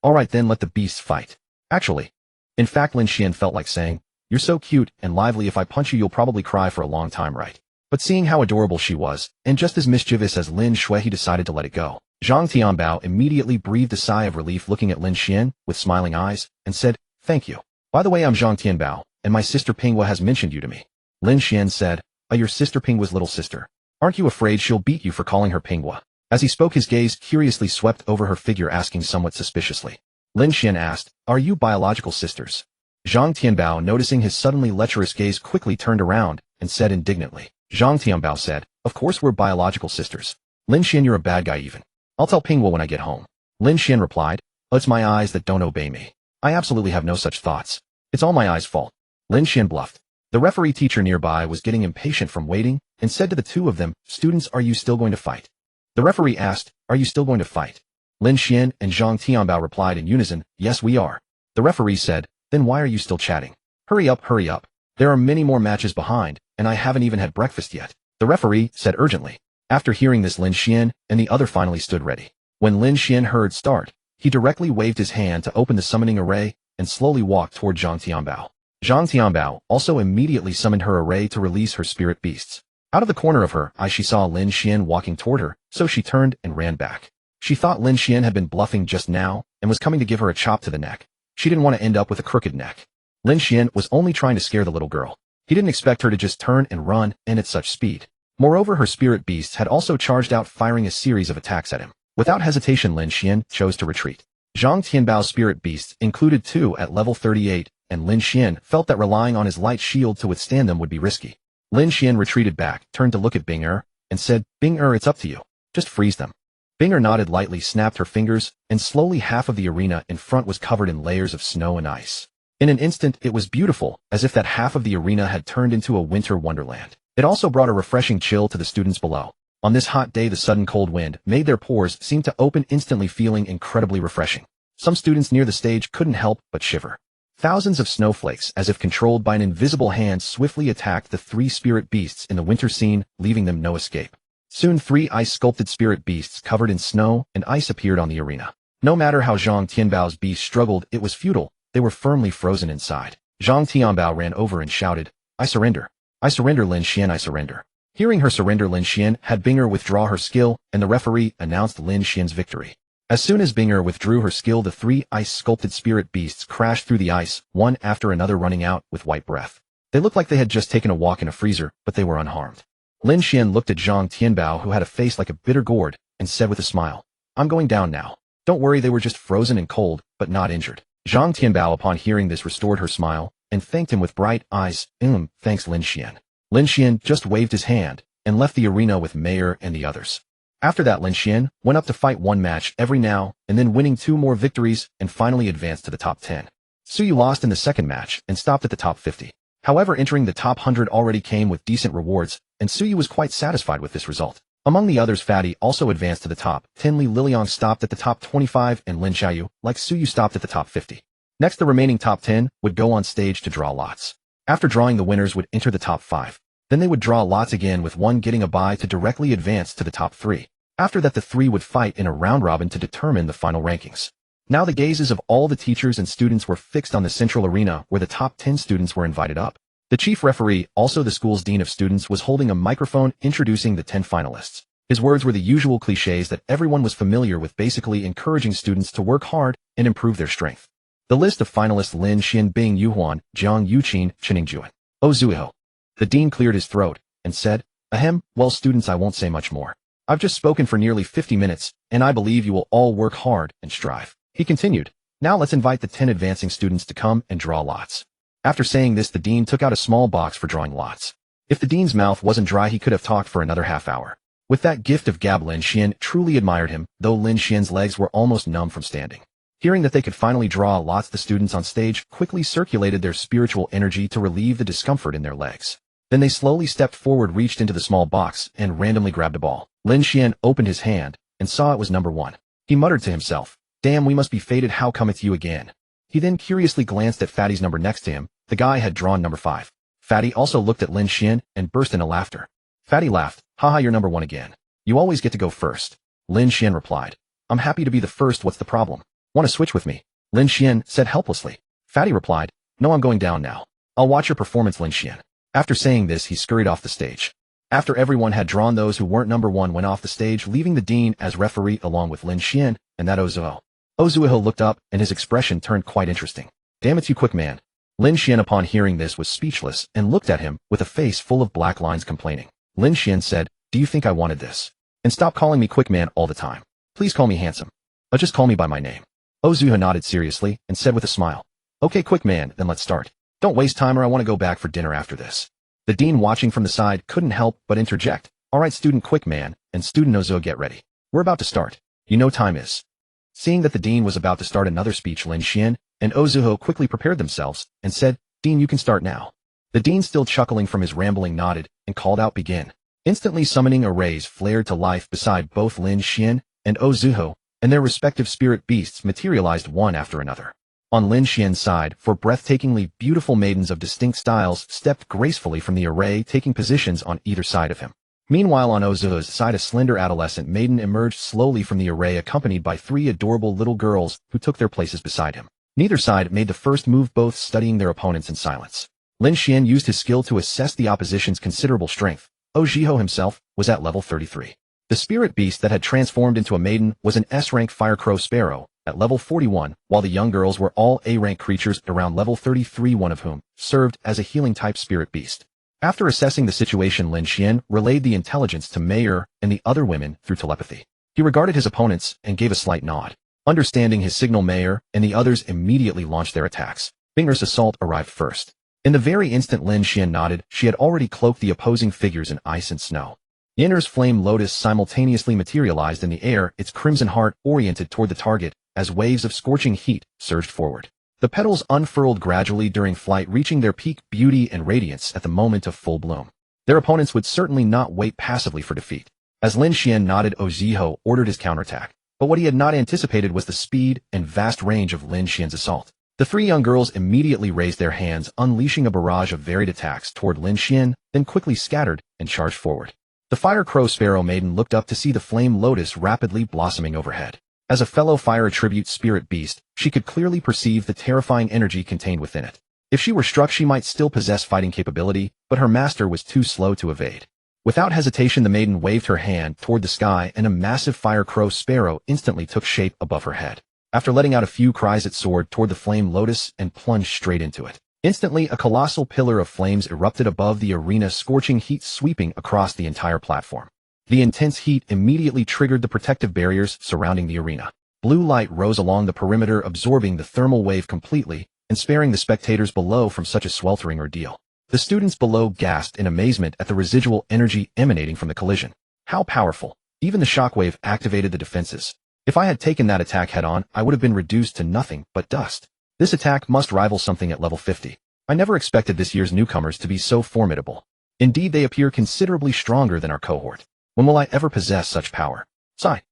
Alright then, let the beasts fight. Actually. In fact, Lin Xuan felt like saying, you're so cute and lively, if I punch you you'll probably cry for a long time, right? But seeing how adorable she was, and just as mischievous as Lin Xuan, he decided to let it go. Zhang Tianbao immediately breathed a sigh of relief, looking at Lin Xuan with smiling eyes, and said, thank you. By the way, I'm Zhang Tianbao, and my sister Pinghua has mentioned you to me. Lin Xuan said, your sister Pinghua's little sister. Aren't you afraid she'll beat you for calling her Pinghua? As he spoke, his gaze curiously swept over her figure, asking somewhat suspiciously. Lin Xuan asked, are you biological sisters? Zhang Tianbao, noticing his suddenly lecherous gaze, quickly turned around and said indignantly. Zhang Tianbao said, of course we're biological sisters. Lin Xuan, you're a bad guy even. I'll tell Pinghua when I get home. Lin Xuan replied, it's my eyes that don't obey me. I absolutely have no such thoughts. It's all my eyes' fault. Lin Xuan bluffed. The referee teacher nearby was getting impatient from waiting and said to the two of them, students, are you still going to fight? The referee asked, are you still going to fight? Lin Xuan and Zhang Tianbao replied in unison, yes we are. The referee said, then why are you still chatting? Hurry up, hurry up. There are many more matches behind, and I haven't even had breakfast yet. The referee said urgently. After hearing this, Lin Xuan and the other finally stood ready. When Lin Xuan heard start, he directly waved his hand to open the summoning array and slowly walked toward Zhang Tianbao. Zhang Tianbao also immediately summoned her array to release her spirit beasts. Out of the corner of her eye, she saw Lin Xuan walking toward her, so she turned and ran back. She thought Lin Xuan had been bluffing just now and was coming to give her a chop to the neck. She didn't want to end up with a crooked neck. Lin Xuan was only trying to scare the little girl. He didn't expect her to just turn and run, and at such speed. Moreover, her spirit beasts had also charged out, firing a series of attacks at him. Without hesitation, Lin Xuan chose to retreat. Zhang Tianbao's spirit beasts included 2 at level 38, and Lin Xuan felt that relying on his light shield to withstand them would be risky. Lin Xuan retreated back, turned to look at Bing-er, and said, Bing-er, it's up to you. Just freeze them. Bing-er nodded lightly, snapped her fingers, and slowly half of the arena in front was covered in layers of snow and ice. In an instant, it was beautiful, as if that half of the arena had turned into a winter wonderland. It also brought a refreshing chill to the students below. On this hot day, the sudden cold wind made their pores seem to open, instantly feeling incredibly refreshing. Some students near the stage couldn't help but shiver. Thousands of snowflakes, as if controlled by an invisible hand, swiftly attacked the 3 spirit beasts in the winter scene, leaving them no escape. Soon 3 ice-sculpted spirit beasts covered in snow and ice appeared on the arena. No matter how Zhang Tianbao's beasts struggled, it was futile. They were firmly frozen inside. Zhang Tianbao ran over and shouted, I surrender. I surrender, Lin Xuan, I surrender. Hearing her surrender, Lin Xuan had Bing-er withdraw her skill, and the referee announced Lin Xuan's victory. As soon as Bing-er withdrew her skill, the 3 ice-sculpted spirit beasts crashed through the ice, one after another, running out with white breath. They looked like they had just taken a walk in a freezer, but they were unharmed. Lin Xuan looked at Zhang Tianbao, who had a face like a bitter gourd, and said with a smile, I'm going down now. Don't worry, they were just frozen and cold, but not injured. Zhang Tianbao, upon hearing this, restored her smile, and thanked him with bright eyes. Thanks, Lin Xuan. Lin Xuan just waved his hand, and left the arena with Mayor and the others. After that, Lin Xuan went up to fight 1 match every now and then, winning 2 more victories, and finally advanced to the top 10. Suyu lost in the second match and stopped at the top 50. However, entering the top 100 already came with decent rewards, and Suyu was quite satisfied with this result. Among the others, Fatty also advanced to the top 10. Li Liliang stopped at the top 25, and Lin Xiaoyu, like Suyu, stopped at the top 50. Next, the remaining top 10 would go on stage to draw lots. After drawing, the winners would enter the top 5. Then they would draw lots again, with one getting a bye to directly advance to the top 3. After that, the 3 would fight in a round-robin to determine the final rankings. Now the gazes of all the teachers and students were fixed on the central arena, where the top 10 students were invited up. The chief referee, also the school's dean of students, was holding a microphone introducing the 10 finalists. His words were the usual cliches that everyone was familiar with, basically encouraging students to work hard and improve their strength. The list of finalists: Lin Xuan, Bing Yuhuan, Jiang Yuqin, Chening Juan, Ozuiho. The dean cleared his throat and said, "Ahem, well students, I won't say much more. I've just spoken for nearly 50 minutes, and I believe you will all work hard and strive." He continued, "Now let's invite the 10 advancing students to come and draw lots." After saying this, the dean took out a small box for drawing lots. If the dean's mouth wasn't dry, he could have talked for another half hour. With that gift of gab, Lin Xuan truly admired him, though Lin Xuan's legs were almost numb from standing. Hearing that they could finally draw lots, the students on stage quickly circulated their spiritual energy to relieve the discomfort in their legs. Then they slowly stepped forward, reached into the small box, and randomly grabbed a ball. Lin Xuan opened his hand and saw it was number 1. He muttered to himself, "Damn, we must be fated, how cometh you again?" He then curiously glanced at Fatty's number next to him. The guy had drawn number 5. Fatty also looked at Lin Xuan and burst into laughter. Fatty laughed, "Haha, you're number 1 again. You always get to go first." Lin Xuan replied, "I'm happy to be the first, what's the problem? Want to switch with me?" Lin Xuan said helplessly. Fatty replied, "No, I'm going down now. I'll watch your performance, Lin Xuan." After saying this, he scurried off the stage. After everyone had drawn, those who weren't number 1 went off the stage, leaving the dean as referee along with Lin Xuan and that Ozuiho. Ozuiho looked up and his expression turned quite interesting. "Damn it, you quick man." Lin Xuan, upon hearing this, was speechless and looked at him with a face full of black lines, complaining. Lin Xuan said, "Do you think I wanted this? And stop calling me quick man all the time. Please call me handsome. Or just call me by my name." Ozuiho nodded seriously and said with a smile, "Okay, quick man, then let's start. Don't waste time, or I want to go back for dinner after this." The dean, watching from the side, couldn't help but interject, "All right, student quick man and student Ozuiho, get ready. We're about to start. You know time is." Seeing that the dean was about to start another speech, Lin Xuan and Ozuiho quickly prepared themselves and said, "Dean, you can start now." The dean, still chuckling from his rambling, nodded and called out, "Begin." Instantly, summoning arrays flared to life beside both Lin Xuan and Ozuiho, and their respective spirit beasts materialized one after another. On Lin Xuan's side, 4 breathtakingly beautiful maidens of distinct styles stepped gracefully from the array, taking positions on either side of him. Meanwhile, on Ozuiho's side, a slender adolescent maiden emerged slowly from the array, accompanied by 3 adorable little girls who took their places beside him. Neither side made the first move, both studying their opponents in silence. Lin Xuan used his skill to assess the opposition's considerable strength. Ozuiho himself was at level 33. The spirit beast that had transformed into a maiden was an S-rank firecrow sparrow at level 41, while the young girls were all A-rank creatures around level 33, one of whom served as a healing-type spirit beast. After assessing the situation, Lin Xuan relayed the intelligence to Mayer and the other women through telepathy. He regarded his opponents and gave a slight nod. Understanding his signal, Mayer and the others immediately launched their attacks. Binger's assault arrived first. In the very instant Lin Xuan nodded, she had already cloaked the opposing figures in ice and snow. Yinner's flame lotus simultaneously materialized in the air, its crimson heart oriented toward the target as waves of scorching heat surged forward. The petals unfurled gradually during flight, reaching their peak beauty and radiance at the moment of full bloom. Their opponents would certainly not wait passively for defeat. As Lin Xuan nodded, Ozuiho ordered his counterattack. But what he had not anticipated was the speed and vast range of Lin Xuan's assault. The 3 young girls immediately raised their hands, unleashing a barrage of varied attacks toward Lin Xuan, then quickly scattered and charged forward. The fire crow sparrow maiden looked up to see the flame lotus rapidly blossoming overhead. As a fellow fire attribute spirit beast, she could clearly perceive the terrifying energy contained within it. If she were struck, she might still possess fighting capability, but her master was too slow to evade. Without hesitation, the maiden waved her hand toward the sky, and a massive fire crow sparrow instantly took shape above her head. After letting out a few cries, it soared toward the flame lotus and plunged straight into it. Instantly, a colossal pillar of flames erupted above the arena, scorching heat sweeping across the entire platform. The intense heat immediately triggered the protective barriers surrounding the arena. Blue light rose along the perimeter, absorbing the thermal wave completely and sparing the spectators below from such a sweltering ordeal. The students below gasped in amazement at the residual energy emanating from the collision. How powerful! Even the shockwave activated the defenses. If I had taken that attack head-on, I would have been reduced to nothing but dust. This attack must rival something at level 50. I never expected this year's newcomers to be so formidable. Indeed, they appear considerably stronger than our cohort. When will I ever possess such power? Sigh.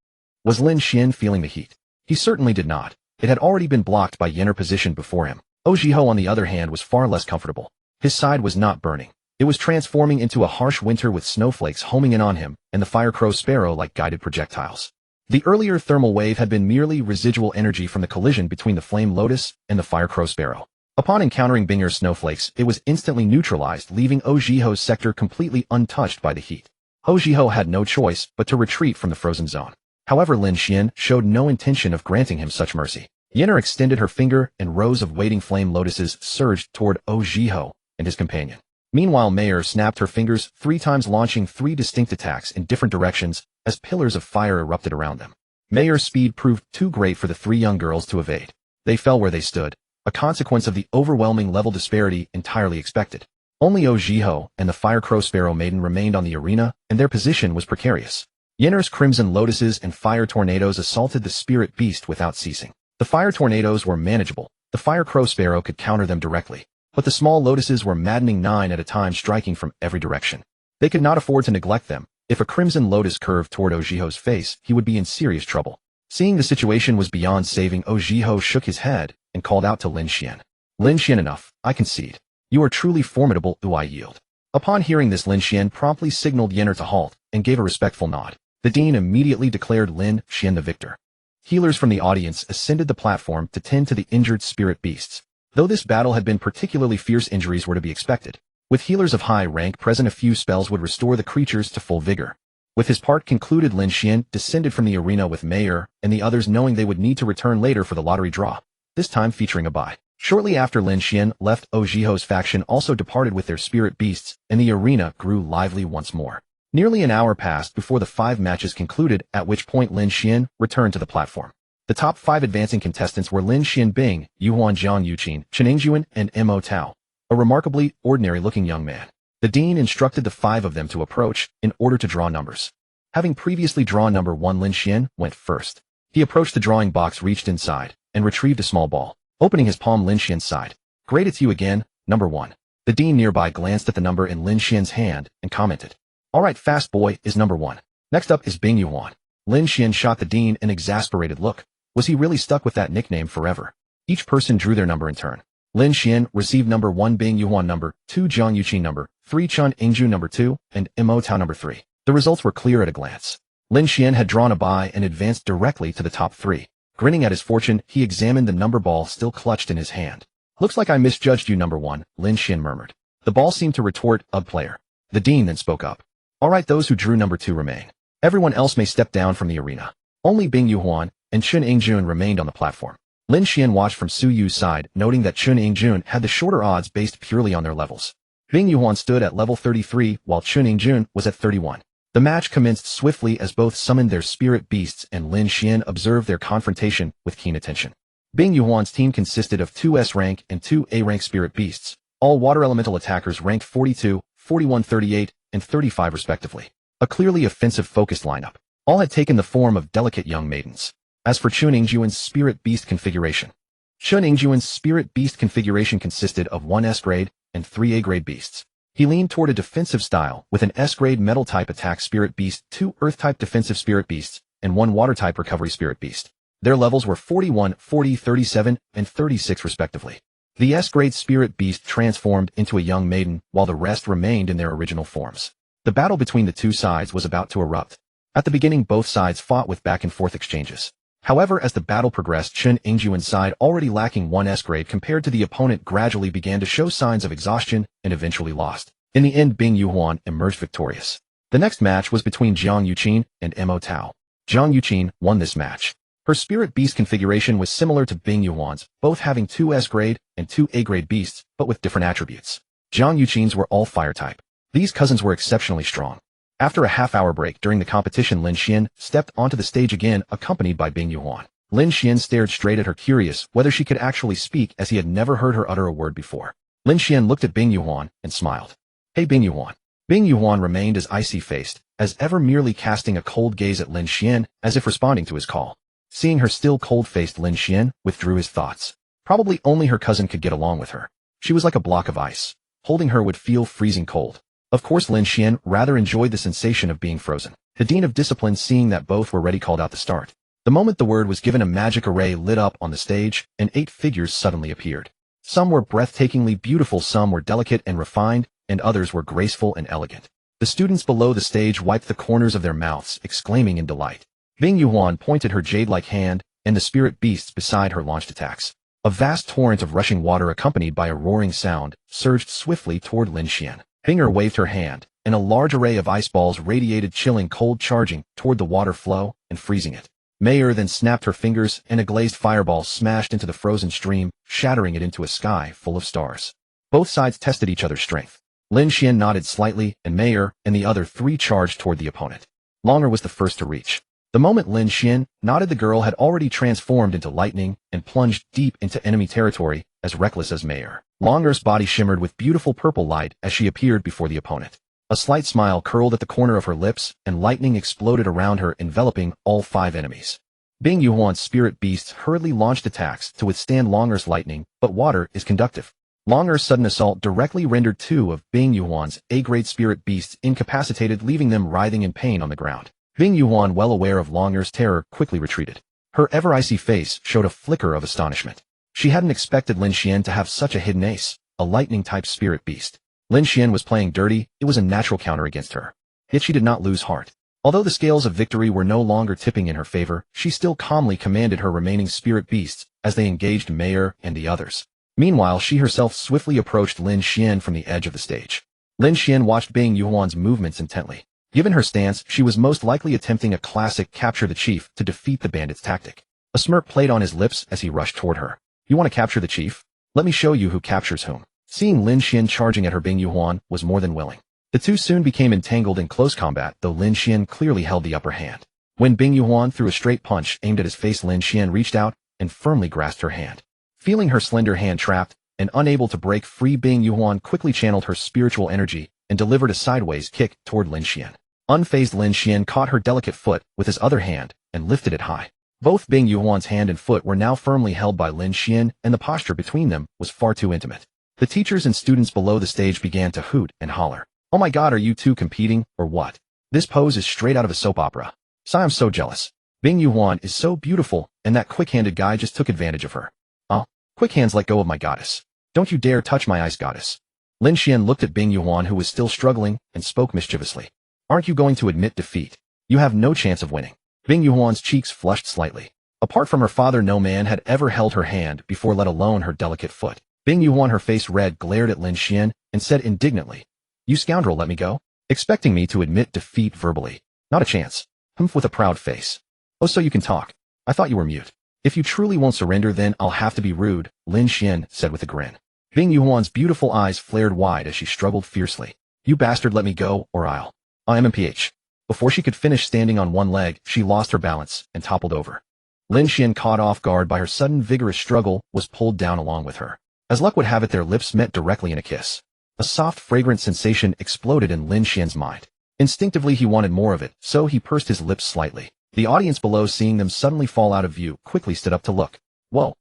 Was Lin Xuan feeling the heat? He certainly did not. It had already been blocked by Yinner positioned before him. Ozuiho, on the other hand, was far less comfortable. His side was not burning. It was transforming into a harsh winter with snowflakes homing in on him and the fire crow sparrow like guided projectiles. The earlier thermal wave had been merely residual energy from the collision between the flame lotus and the fire crow sparrow. Upon encountering Bing'er's snowflakes, it was instantly neutralized, leaving Ojiho's sector completely untouched by the heat. Ojiho had no choice but to retreat from the frozen zone. However, Lin Xuan showed no intention of granting him such mercy. Yennefer extended her finger and rows of waiting flame lotuses surged toward Ojiho and his companion. Meanwhile, Meyer snapped her fingers 3 times, launching 3 distinct attacks in different directions as pillars of fire erupted around them. Meyer's speed proved too great for the 3 young girls to evade. They fell where they stood, a consequence of the overwhelming level disparity entirely expected. Only Ojiho and the fire crow sparrow maiden remained on the arena, and their position was precarious. Yennefer's crimson lotuses and fire tornadoes assaulted the spirit beast without ceasing. The fire tornadoes were manageable. The fire crow sparrow could counter them directly. But the small lotuses were maddening, 9 at a time, striking from every direction. They could not afford to neglect them. If a crimson lotus curved toward Ojiho's face, he would be in serious trouble. Seeing the situation was beyond saving, Ojiho shook his head and called out to Lin Xuan. Lin Xuan, enough, I concede. You are truly formidable, I yield. Upon hearing this, Lin Xuan promptly signaled Yennefer to halt and gave a respectful nod. The dean immediately declared Lin Xuan the victor. Healers from the audience ascended the platform to tend to the injured spirit beasts. Though this battle had been particularly fierce, injuries were to be expected. With healers of high rank present, a few spells would restore the creatures to full vigor. With his part concluded, Lin Xuan descended from the arena with Meyer and the others, knowing they would need to return later for the lottery draw, this time featuring a buy. Shortly after Lin Xuan left, Ojiho's faction also departed with their spirit beasts, and the arena grew lively once more. Nearly an hour passed before the 5 matches concluded, at which point Lin Xuan returned to the platform. The top 5 advancing contestants were Lin Xuan, Bing Yuhuan, Jiang Yuqin, Chen Yingjuan, and Mo Tao, a remarkably ordinary-looking young man. The dean instructed the 5 of them to approach in order to draw numbers. Having previously drawn number 1, Lin Xuan went first. He approached the drawing box, reached inside, and retrieved a small ball. Opening his palm, Lin Xuan sighed. Great, it's you again, number 1. The dean nearby glanced at the number in Lin Xuan's hand and commented. All right, fast boy is number 1. Next up is Bing Yuhuan. Lin Xuan shot the dean an exasperated look. Was he really stuck with that nickname forever? Each person drew their number in turn. Lin Xuan received number 1, Bing Yuhuan number 2, Jiang Yuqin number 3, Chen Yingjuan number 2, and Mo Tao number 3. The results were clear at a glance. Lin Xuan had drawn a buy and advanced directly to the top 3. Grinning at his fortune, he examined the number ball still clutched in his hand. Looks like I misjudged you, number 1, Lin Xuan murmured. The ball seemed to retort, player. The dean then spoke up. All right, those who drew number 2 remain. Everyone else may step down from the arena. Only Bing Yuhuan and Chen Yingjuan remained on the platform. Lin Xuan watched from Su Yu's side, noting that Chen Yingjuan had the shorter odds based purely on their levels. Bing Yuhuan stood at level 33, while Chen Yingjuan was at 31. The match commenced swiftly as both summoned their spirit beasts, and Lin Xuan observed their confrontation with keen attention. Bing Yuhuan's team consisted of 2 S-rank and 2 A-rank spirit beasts, all water elemental attackers ranked 42, 41, 38, and 35 respectively. A clearly offensive-focused lineup. All had taken the form of delicate young maidens. As for Chen Yingjuan's spirit beast configuration, Chen Yingjuan's spirit beast configuration consisted of 1 S-grade and 3 A-grade beasts. He leaned toward a defensive style with an S-grade metal-type attack spirit beast, 2 Earth-type defensive spirit beasts, and 1 water-type recovery spirit beast. Their levels were 41, 40, 37, and 36 respectively. The S-grade spirit beast transformed into a young maiden, while the rest remained in their original forms. The battle between the 2 sides was about to erupt. At the beginning, both sides fought with back-and-forth exchanges. However, as the battle progressed, Chen Yingjuan's side, already lacking 1 S-grade compared to the opponent, gradually began to show signs of exhaustion and eventually lost. In the end, Bing Yuhuan emerged victorious. The next match was between Jiang Yuqin and Mo Tao. Jiang Yuqin won this match. Her spirit beast configuration was similar to Bing Yuhuan's, both having 2 S-grade and 2 A-grade beasts, but with different attributes. Jiang Yuqin's were all fire-type. These cousins were exceptionally strong. After a half-hour break during the competition, Lin Xuan stepped onto the stage again, accompanied by Bing Yuhuan. Lin Xuan stared straight at her, curious whether she could actually speak, as he had never heard her utter a word before. Lin Xuan looked at Bing Yuhuan and smiled. Hey, Bing Yuhuan. Bing Yuhuan remained as icy-faced as ever, merely casting a cold gaze at Lin Xuan as if responding to his call. Seeing her still cold-faced, Lin Xuan withdrew his thoughts. Probably only her cousin could get along with her. She was like a block of ice. Holding her would feel freezing cold. Of course, Lin Xuan rather enjoyed the sensation of being frozen. The Dean of Discipline, seeing that both were ready, called out the start. The moment the word was given, a magic array lit up on the stage, and 8 figures suddenly appeared. Some were breathtakingly beautiful, some were delicate and refined, and others were graceful and elegant. The students below the stage wiped the corners of their mouths, exclaiming in delight. Bing Yuan pointed her jade-like hand, and the spirit beasts beside her launched attacks. A vast torrent of rushing water accompanied by a roaring sound surged swiftly toward Lin Xuan. Binger waved her hand, and a large array of ice balls radiated, chilling cold, charging toward the water flow and freezing it. Mayer then snapped her fingers, and a glazed fireball smashed into the frozen stream, shattering it into a sky full of stars. Both sides tested each other's strength. Lin Xuan nodded slightly, and Mayer and the other three charged toward the opponent. Longer was the first to reach. The moment Lin Xuan nodded, the girl had already transformed into lightning and plunged deep into enemy territory, as reckless as Mayer. Longer's body shimmered with beautiful purple light as she appeared before the opponent. A slight smile curled at the corner of her lips, and lightning exploded around her, enveloping all 5 enemies. Bing Yuan's spirit beasts hurriedly launched attacks to withstand Longer's lightning, but water is conductive. Longer's sudden assault directly rendered 2 of Bing Yuan's A-grade spirit beasts incapacitated, leaving them writhing in pain on the ground. Bing Yuan, well aware of Longer's terror, quickly retreated. Her ever-icy face showed a flicker of astonishment. She hadn't expected Lin Xuan to have such a hidden ace, a lightning-type spirit beast. Lin Xuan was playing dirty, it was a natural counter against her. Yet she did not lose heart. Although the scales of victory were no longer tipping in her favor, she still calmly commanded her remaining spirit beasts as they engaged Mayer and the others. Meanwhile, she herself swiftly approached Lin Xuan from the edge of the stage. Lin Xuan watched Bing Yuan's movements intently. Given her stance, she was most likely attempting a classic capture the chief to defeat the bandit's tactic. A smirk played on his lips as he rushed toward her. You want to capture the chief? Let me show you who captures whom. Seeing Lin Xuan charging at her, Bing Yuan was more than willing. The two soon became entangled in close combat, though Lin Xuan clearly held the upper hand. When Bing Yuan threw a straight punch aimed at his face, Lin Xuan reached out and firmly grasped her hand. Feeling her slender hand trapped and unable to break free, Bing Yuan quickly channeled her spiritual energy and delivered a sideways kick toward Lin Xuan. Unfazed, Lin Xuan caught her delicate foot with his other hand and lifted it high. Both Bing Yuan's hand and foot were now firmly held by Lin Xuan, and the posture between them was far too intimate. The teachers and students below the stage began to hoot and holler. Oh my god, are you two competing, or what? This pose is straight out of a soap opera. Sigh, I'm so jealous. Bing Yuan is so beautiful, and that quick-handed guy just took advantage of her. Oh, quick hands, let go of my goddess. Don't you dare touch my ice goddess. Lin Xuan looked at Bing Yuan, who was still struggling, and spoke mischievously. Aren't you going to admit defeat? You have no chance of winning. Bing Yuan's cheeks flushed slightly. Apart from her father, no man had ever held her hand before, let alone her delicate foot. Bing Yuan, her face red, glared at Lin Xuan and said indignantly, You scoundrel, let me go? Expecting me to admit defeat verbally. Not a chance. Humph, with a proud face. Oh, so you can talk. I thought you were mute. If you truly won't surrender, then I'll have to be rude, Lin Xuan said with a grin. Bing Yuan's beautiful eyes flared wide as she struggled fiercely. You bastard, let me go, or I'll. MPH. Before she could finish standing on one leg, she lost her balance and toppled over. Lin Xuan, caught off guard by her sudden vigorous struggle, was pulled down along with her. As luck would have it, their lips met directly in a kiss. A soft, fragrant sensation exploded in Lin Xuan's mind. Instinctively, he wanted more of it, so he pursed his lips slightly. The audience below, seeing them suddenly fall out of view, quickly stood up to look. Whoa,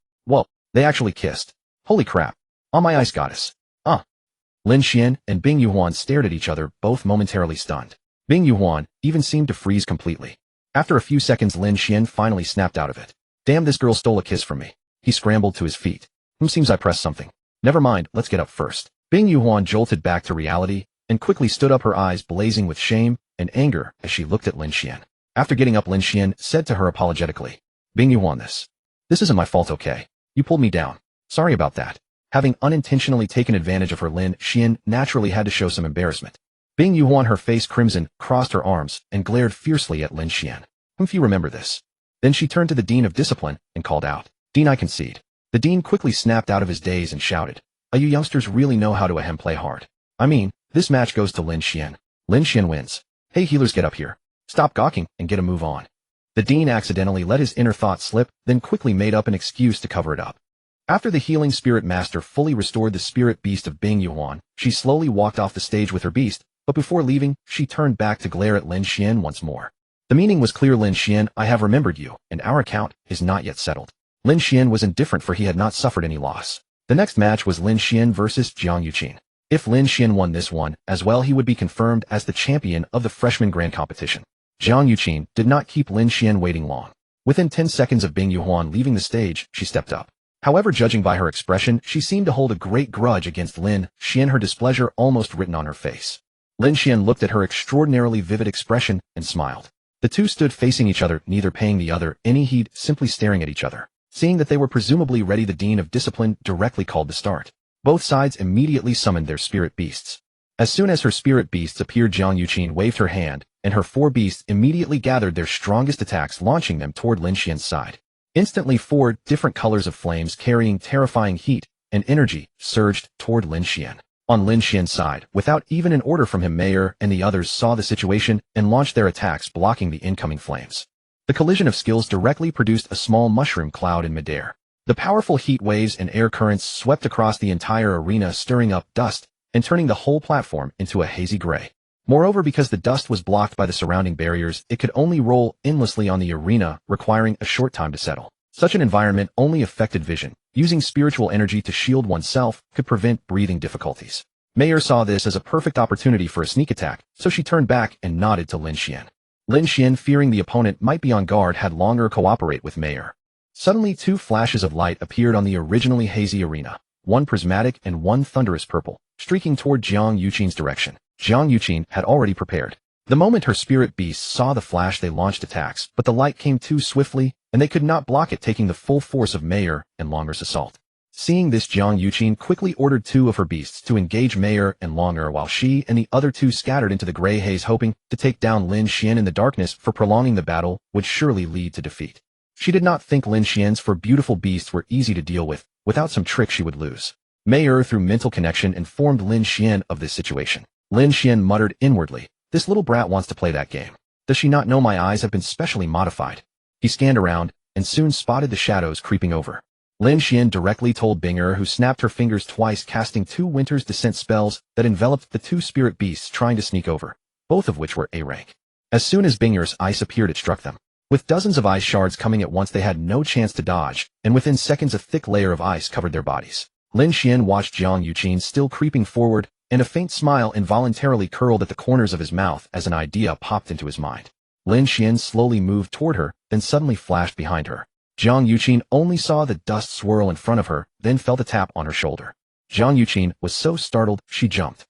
they actually kissed. Holy crap. On my ice goddess. Lin Xuan and Bing Yuan stared at each other, both momentarily stunned. Bing Yuan even seemed to freeze completely. After a few seconds, Lin Xuan finally snapped out of it. Damn, this girl stole a kiss from me. He scrambled to his feet. Seems I pressed something. Never mind, let's get up first. Bing Yuan jolted back to reality and quickly stood up, her eyes blazing with shame and anger as she looked at Lin Xuan. After getting up, Lin Xuan said to her apologetically, Bing Yuan, this isn't my fault, okay? You pulled me down. Sorry about that. Having unintentionally taken advantage of her, Lin Xuan naturally had to show some embarrassment. Bing Yuan, her face crimson, crossed her arms and glared fiercely at Lin Xuan. If you remember this. Then she turned to the Dean of Discipline and called out, Dean, I concede. The Dean quickly snapped out of his daze and shouted, You youngsters really know how to play hard. I mean, this match goes to Lin Xuan. Lin Xuan wins. Hey healers, get up here. Stop gawking and get a move on. The Dean accidentally let his inner thought slip, then quickly made up an excuse to cover it up. After the healing spirit master fully restored the spirit beast of Bing Yuan, she slowly walked off the stage with her beast, but before leaving, she turned back to glare at Lin Xuan once more. The meaning was clear. Lin Xuan, I have remembered you, and our account is not yet settled. Lin Xuan was indifferent, for he had not suffered any loss. The next match was Lin Xuan versus Jiang Yuqin. If Lin Xuan won this one as well, he would be confirmed as the champion of the freshman grand competition. Jiang Yuqin did not keep Lin Xuan waiting long. Within 10 seconds of Bing Yuan leaving the stage, she stepped up. However, judging by her expression, she seemed to hold a great grudge against Lin Xuan, her displeasure almost written on her face. Lin Xuan looked at her extraordinarily vivid expression and smiled. The two stood facing each other, neither paying the other any heed, simply staring at each other. Seeing that they were presumably ready, the Dean of Discipline directly called the start. Both sides immediately summoned their spirit beasts. As soon as her spirit beasts appeared, Jiang Yuqin waved her hand, and her 4 beasts immediately gathered their strongest attacks, launching them toward Lin Xuan's side. Instantly, 4 different colors of flames carrying terrifying heat and energy surged toward Lin Xuan. On Lin Xuan's side, without even an order from him, Mayer and the others saw the situation and launched their attacks, blocking the incoming flames. The collision of skills directly produced a small mushroom cloud in midair. The powerful heat waves and air currents swept across the entire arena, stirring up dust and turning the whole platform into a hazy gray. Moreover, because the dust was blocked by the surrounding barriers, it could only roll endlessly on the arena, requiring a short time to settle. Such an environment only affected vision. Using spiritual energy to shield oneself could prevent breathing difficulties. Mayer saw this as a perfect opportunity for a sneak attack, so she turned back and nodded to Lin Xuan. Lin Xuan, fearing the opponent might be on guard, had longer cooperate with Mayer. Suddenly, 2 flashes of light appeared on the originally hazy arena, one prismatic and one thunderous purple, streaking toward Jiang Yuqin's direction. Jiang Yuqin had already prepared. The moment her spirit beasts saw the flash, they launched attacks, but the light came too swiftly, and they could not block it, taking the full force of Mayer and Longer's assault. Seeing this, Jiang Yuqin quickly ordered 2 of her beasts to engage Mayer and Longer, while she and the other 2 scattered into the gray haze, hoping to take down Lin Xuan in the darkness, for prolonging the battle would surely lead to defeat. She did not think Lin Xuan's 4 beautiful beasts were easy to deal with. Without some trick, she would lose. Mayer, through mental connection, informed Lin Xuan of this situation. Lin Xuan muttered inwardly, "This little brat wants to play that game. Does she not know my eyes have been specially modified?" He scanned around and soon spotted the shadows creeping over. Lin Xuan directly told Binger, who snapped her fingers twice, casting 2 Winter's Descent spells that enveloped the 2 spirit beasts trying to sneak over, both of which were A rank. As soon as Binger's ice appeared, it struck them. With dozens of ice shards coming at once, they had no chance to dodge, and within seconds a thick layer of ice covered their bodies. Lin Xuan watched Jiang Yuqin still creeping forward, and a faint smile involuntarily curled at the corners of his mouth as an idea popped into his mind. Lin Xuan slowly moved toward her, then suddenly flashed behind her. Jiang Yuqin only saw the dust swirl in front of her, then felt a tap on her shoulder. Jiang Yuqin was so startled, she jumped.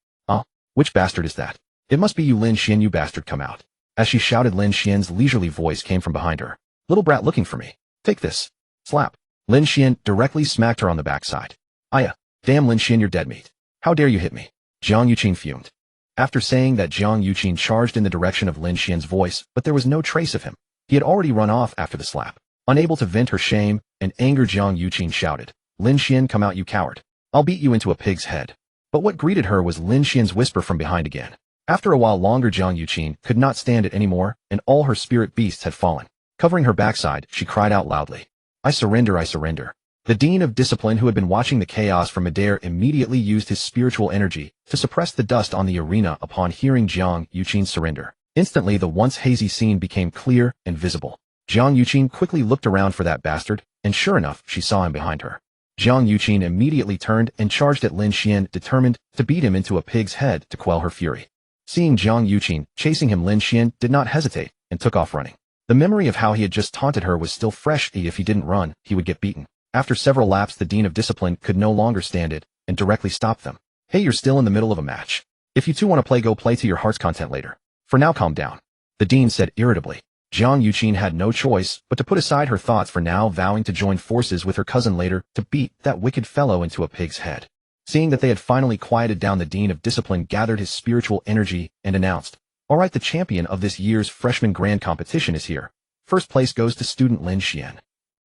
Which bastard is that? It must be you, Lin Xuan, you bastard, come out." As she shouted, Lin Xuan's leisurely voice came from behind her. "Little brat looking for me. Take this." Slap. Lin Xuan directly smacked her on the backside. "Aya, damn Lin Xuan, you're dead meat. How dare you hit me?" Jiang Yuqin fumed. After saying that, Jiang Yuqin charged in the direction of Lin Xuan's voice, but there was no trace of him. He had already run off after the slap. Unable to vent her shame and anger, Jiang Yuqin shouted, "Lin Xuan, come out, you coward. I'll beat you into a pig's head." But what greeted her was Lin Xuan's whisper from behind again. After a while longer, Jiang Yuqin could not stand it anymore, and all her spirit beasts had fallen. Covering her backside, she cried out loudly, "I surrender, I surrender." The Dean of Discipline, who had been watching the chaos from midair, immediately used his spiritual energy to suppress the dust on the arena upon hearing Jiang Yuqin's surrender. Instantly, the once hazy scene became clear and visible. Jiang Yuqin quickly looked around for that bastard, and sure enough, she saw him behind her. Jiang Yuqin immediately turned and charged at Lin Xuan, determined to beat him into a pig's head to quell her fury. Seeing Jiang Yuqin chasing him, Lin Xuan did not hesitate and took off running. The memory of how he had just taunted her was still fresh. If he didn't run, he would get beaten. After several laps, the Dean of Discipline could no longer stand it and directly stopped them. "Hey, you're still in the middle of a match. If you two want to play, go play to your heart's content later. For now, calm down," the Dean said irritably. Jiang Yuqin had no choice but to put aside her thoughts for now, vowing to join forces with her cousin later to beat that wicked fellow into a pig's head. Seeing that they had finally quieted down, the Dean of Discipline gathered his spiritual energy and announced, "All right, the champion of this year's freshman grand competition is here. First place goes to student Lin Xuan."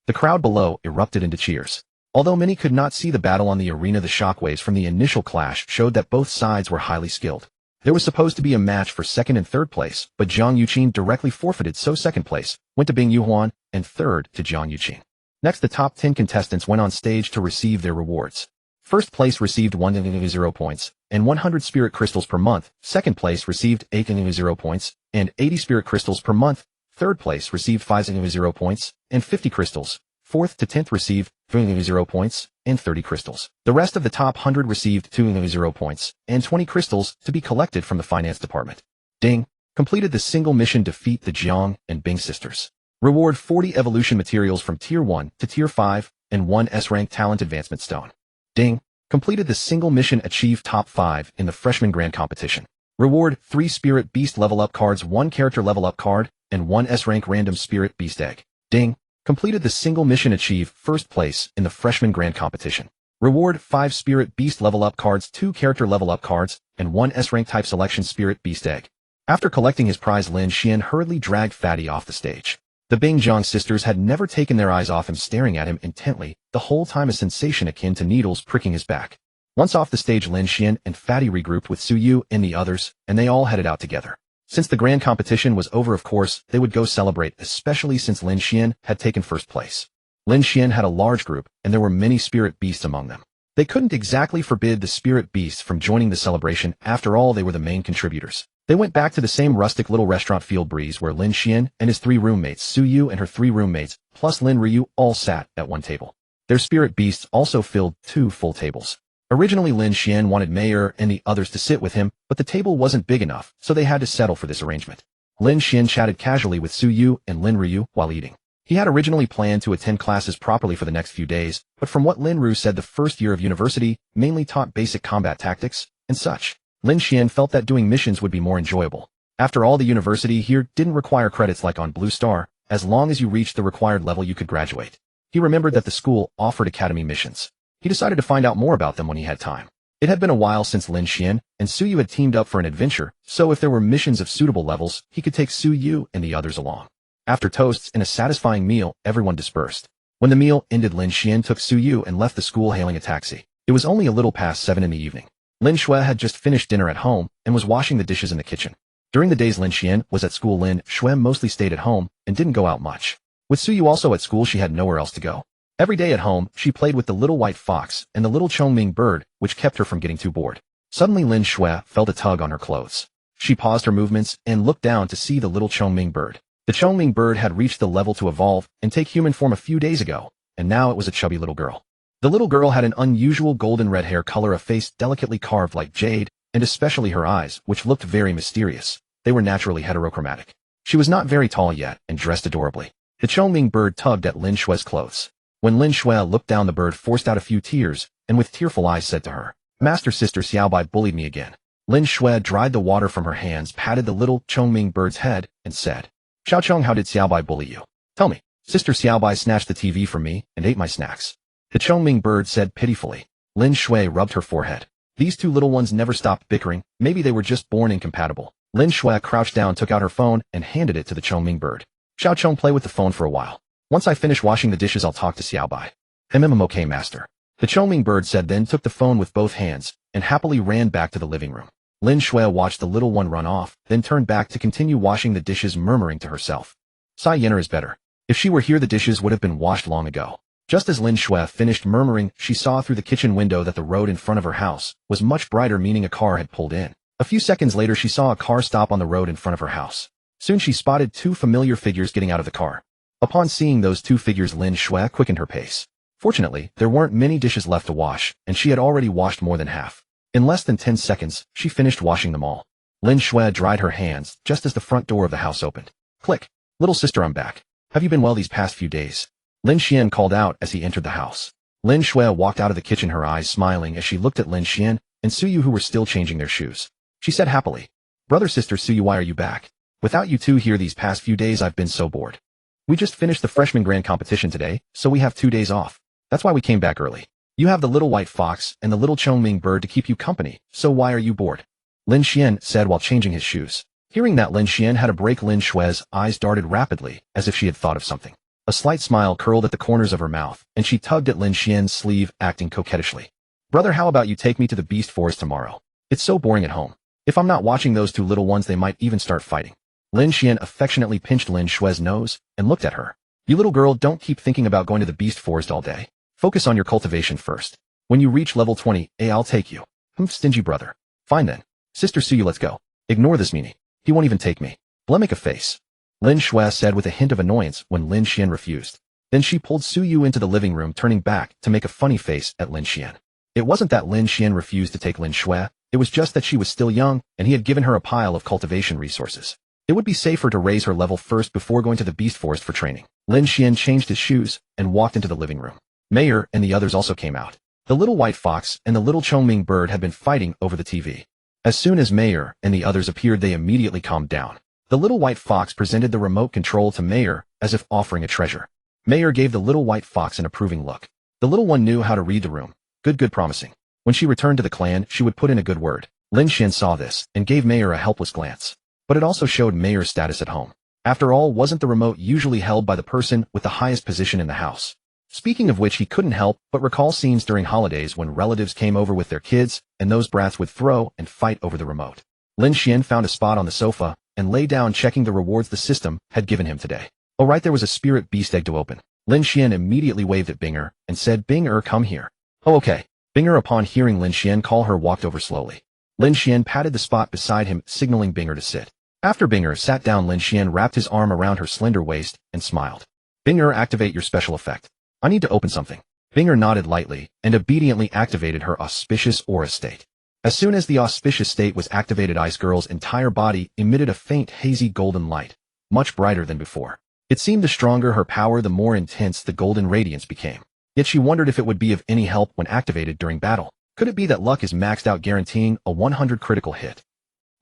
The crowd below erupted into cheers. Although many could not see the battle on the arena, the shockwaves from the initial clash showed that both sides were highly skilled. There was supposed to be a match for second and third place, but Jiang Yuqin directly forfeited, so second place went to Bing Yuhuan and third to Jiang Yuqin. Next, the top 10 contestants went on stage to receive their rewards. First place received 100 points and 100 spirit crystals per month. Second place received 800 points and 80 spirit crystals per month. Third place received 500 points and 50 crystals. Fourth to 10th received 300 points and 30 crystals. The rest of the top 100 received 200 points and 20 crystals to be collected from the finance department. Ding. Completed the single mission, defeat the Jiang and Bing sisters. Reward 40 evolution materials from tier 1 to tier 5. and 1 S-rank talent advancement stone. Ding. Completed the single mission, achieved top 5 in the freshman grand competition. Reward: 3 spirit beast level up cards, 1 character level up card, and 1 S-rank random spirit beast egg. Ding. Completed the single mission, achieved first place in the freshman grand competition. Reward: 5 spirit beast level up cards, 2 character level up cards, and 1 S-rank type selection spirit beast egg. After collecting his prize, Lin Xuan hurriedly dragged Fatty off the stage. The Bingjiang sisters had never taken their eyes off him, staring at him intently, the whole time, a sensation akin to needles pricking his back. Once off the stage, Lin Xuan and Fatty regrouped with Su Yu and the others, and they all headed out together. Since the grand competition was over, of course, they would go celebrate, especially since Lin Xuan had taken first place. Lin Xuan had a large group, and there were many spirit beasts among them. They couldn't exactly forbid the spirit beasts from joining the celebration. After all, they were the main contributors. They went back to the same rustic little restaurant, Field Breeze, where Lin Xuan and his 3 roommates, Su Yu and her 3 roommates, plus Lin Ryu, all sat at one table. Their spirit beasts also filled 2 full tables. Originally, Lin Xuan wanted Mayer and the others to sit with him, but the table wasn't big enough, so they had to settle for this arrangement. Lin Xuan chatted casually with Su Yu and Lin Ryu while eating. He had originally planned to attend classes properly for the next few days, but from what Lin Ryu said, the first year of university mainly taught basic combat tactics and such. Lin Xuan felt that doing missions would be more enjoyable. After all, the university here didn't require credits like on Blue Star. As long as you reached the required level, you could graduate. He remembered that the school offered academy missions. He decided to find out more about them when he had time. It had been a while since Lin Xuan and Su Yu had teamed up for an adventure, so if there were missions of suitable levels, he could take Su Yu and the others along. After toasts and a satisfying meal, everyone dispersed. When the meal ended, Lin Xuan took Su Yu and left the school, hailing a taxi. It was only a little past 7 in the evening. Lin Xuan had just finished dinner at home and was washing the dishes in the kitchen. During the days Lin Xuan was at school, Lin Xuan mostly stayed at home and didn't go out much. With Su Yu also at school, she had nowhere else to go. Every day at home, she played with the little white fox and the little Chongming bird, which kept her from getting too bored. Suddenly, Lin Xuan felt a tug on her clothes. She paused her movements and looked down to see the little Chongming bird. The Chongming bird had reached the level to evolve and take human form a few days ago, and now it was a chubby little girl. The little girl had an unusual golden red hair color, a face delicately carved like jade, and especially her eyes, which looked very mysterious. They were naturally heterochromatic. She was not very tall yet and dressed adorably. The Chongming bird tugged at Lin Xuan's clothes. When Lin Xuan looked down, the bird forced out a few tears, and with tearful eyes said to her, "Master, Sister Xiaobai bullied me again." Lin Xuan dried the water from her hands, patted the little Chongming bird's head, and said, "Xiaochong, how did Xiaobai bully you? Tell me." "Sister Xiaobai snatched the TV from me and ate my snacks," the Chongming bird said pitifully. Lin Xuan rubbed her forehead. These 2 little ones never stopped bickering. Maybe they were just born incompatible. Lin Xuan crouched down, took out her phone, and handed it to the Chongming bird. "Xiaochong, play with the phone for a while. Once I finish washing the dishes, I'll talk to Xiaobai." "Okay, master," the Chongming bird said, then took the phone with both hands and happily ran back to the living room. Lin Xuan watched the little one run off, then turned back to continue washing the dishes, murmuring to herself, "Sai Yenner is better. If she were here, the dishes would have been washed long ago." Just as Lin Xuan finished murmuring, she saw through the kitchen window that the road in front of her house was much brighter, meaning a car had pulled in. A few seconds later, she saw a car stop on the road in front of her house. Soon she spotted 2 familiar figures getting out of the car. Upon seeing those 2 figures, Lin Xuan quickened her pace. Fortunately, there weren't many dishes left to wash, and she had already washed more than half. In less than 10 seconds, she finished washing them all. Lin Xuan dried her hands just as the front door of the house opened. Click. "Little sister, I'm back. Have you been well these past few days?" Lin Xuan called out as he entered the house. Lin Xuan walked out of the kitchen, her eyes smiling as she looked at Lin Xuan and Su Yu, who were still changing their shoes. She said happily, "Brother, sister Su Yu, why are you back? Without you 2 here these past few days, I've been so bored. We just finished the freshman grand competition today, so we have 2 days off. That's why we came back early. You have the little white fox and the little Chongming bird to keep you company, so why are you bored?" Lin Xuan said while changing his shoes. Hearing that Lin Xuan had a break, Lin Xuan's eyes darted rapidly, as if she had thought of something. A slight smile curled at the corners of her mouth, and she tugged at Lin Xuan's sleeve, acting coquettishly. "Brother, how about you take me to the Beast Forest tomorrow? It's so boring at home. If I'm not watching those 2 little ones, they might even start fighting." Lin Xuan affectionately pinched Lin Xuan's nose and looked at her. "You little girl, don't keep thinking about going to the Beast Forest all day. Focus on your cultivation first. When you reach level 20, I'll take you." Stingy brother. "Fine then. Sister Su Yu, let's go. Ignore this meanie. He won't even take me. Make a face," Lin Xuan said with a hint of annoyance when Lin Xuan refused. Then she pulled Su Yu into the living room, turning back to make a funny face at Lin Xuan. It wasn't that Lin Xuan refused to take Lin Xuan, it was just that she was still young, and he had given her a pile of cultivation resources. It would be safer to raise her level first before going to the Beast Forest for training. Lin Xuan changed his shoes and walked into the living room. Mayor and the others also came out. The little white fox and the little Chongming bird had been fighting over the TV. As soon as Mayor and the others appeared, they immediately calmed down. The little white fox presented the remote control to Mayor as if offering a treasure. Mayor gave the little white fox an approving look. The little one knew how to read the room. Good, promising. When she returned to the clan, she would put in a good word. Lin Xuan saw this and gave Mayor a helpless glance. But it also showed Mayor's status at home. After all, wasn't the remote usually held by the person with the highest position in the house? Speaking of which, he couldn't help but recall scenes during holidays when relatives came over with their kids, and those brats would throw and fight over the remote. Lin Xuan found a spot on the sofa and lay down, checking the rewards the system had given him today. Oh right, there was a spirit beast egg to open. Lin Xuan immediately waved at Binger and said, "Binger, come here." "Oh okay." Binger, upon hearing Lin Xuan call her, walked over slowly. Lin Xuan patted the spot beside him, signaling Binger to sit. After Binger sat down, Lin Xuan wrapped his arm around her slender waist and smiled. "Binger, activate your special effect. I need to open something." Binger nodded lightly and obediently activated her auspicious aura state. As soon as the auspicious state was activated, Ice Girl's entire body emitted a faint hazy golden light, much brighter than before. It seemed the stronger her power, the more intense the golden radiance became. Yet she wondered if it would be of any help when activated during battle. Could it be that luck is maxed out, guaranteeing a 100 critical hit?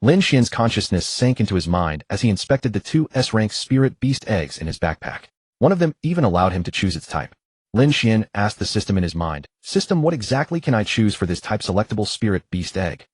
Lin Xuan's consciousness sank into his mind as he inspected the two S-rank spirit beast eggs in his backpack. One of them even allowed him to choose its type. Lin Xuan asked the system in his mind, "System, what exactly can I choose for this type selectable spirit beast egg?"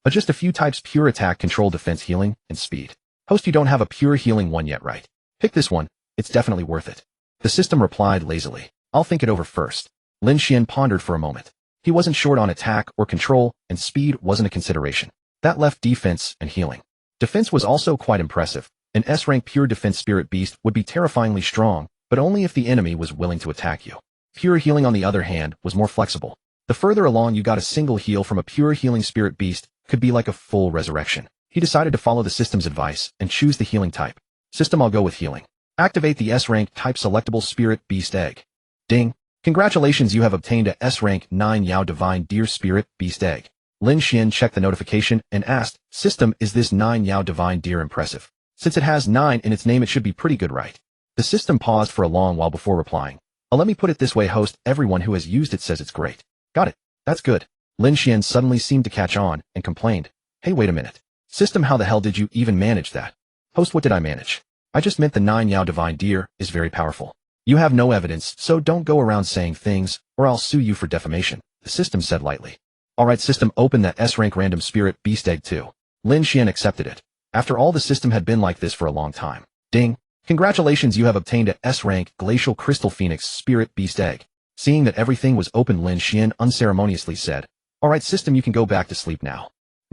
Just a few types: pure attack, control, defense, healing, and speed. Host, you don't have a pure healing one yet, right? Pick this one. It's definitely worth it. The system replied lazily. "I'll think it over first." Lin Xuan pondered for a moment. He wasn't short on attack or control, and speed wasn't a consideration. That left defense and healing. Defense was also quite impressive. An S-rank pure defense spirit beast would be terrifyingly strong, but only if the enemy was willing to attack you. Pure healing, on the other hand, was more flexible. The further along you got, a single heal from a pure healing spirit beast could be like a full resurrection. He decided to follow the system's advice and choose the healing type. System, I'll go with healing. Activate the S-rank type selectable spirit beast egg. Ding. Congratulations, you have obtained a S-rank 9 Yao Divine Deer Spirit Beast Egg. Lin Xuan checked the notification and asked, "System, is this 9 Yao Divine Deer impressive? Since it has 9 in its name, it should be pretty good, right?" The system paused for a long while before replying. Let me put it this way, host, everyone who has used it says it's great." "Got it. That's good." Lin Xuan suddenly seemed to catch on and complained, "Hey, wait a minute. System, how the hell did you even manage that?" "Host, what did I manage? I just meant the 9 Yao Divine Deer is very powerful. You have no evidence, so don't go around saying things, or I'll sue you for defamation," the system said lightly. "Alright system, open that S-rank random spirit beast egg too." Lin Xuan accepted it. After all, the system had been like this for a long time. Ding. Congratulations, you have obtained a S-rank Glacial Crystal Phoenix Spirit Beast Egg. Seeing that everything was open, Lin Xuan unceremoniously said, "Alright system, you can go back to sleep now."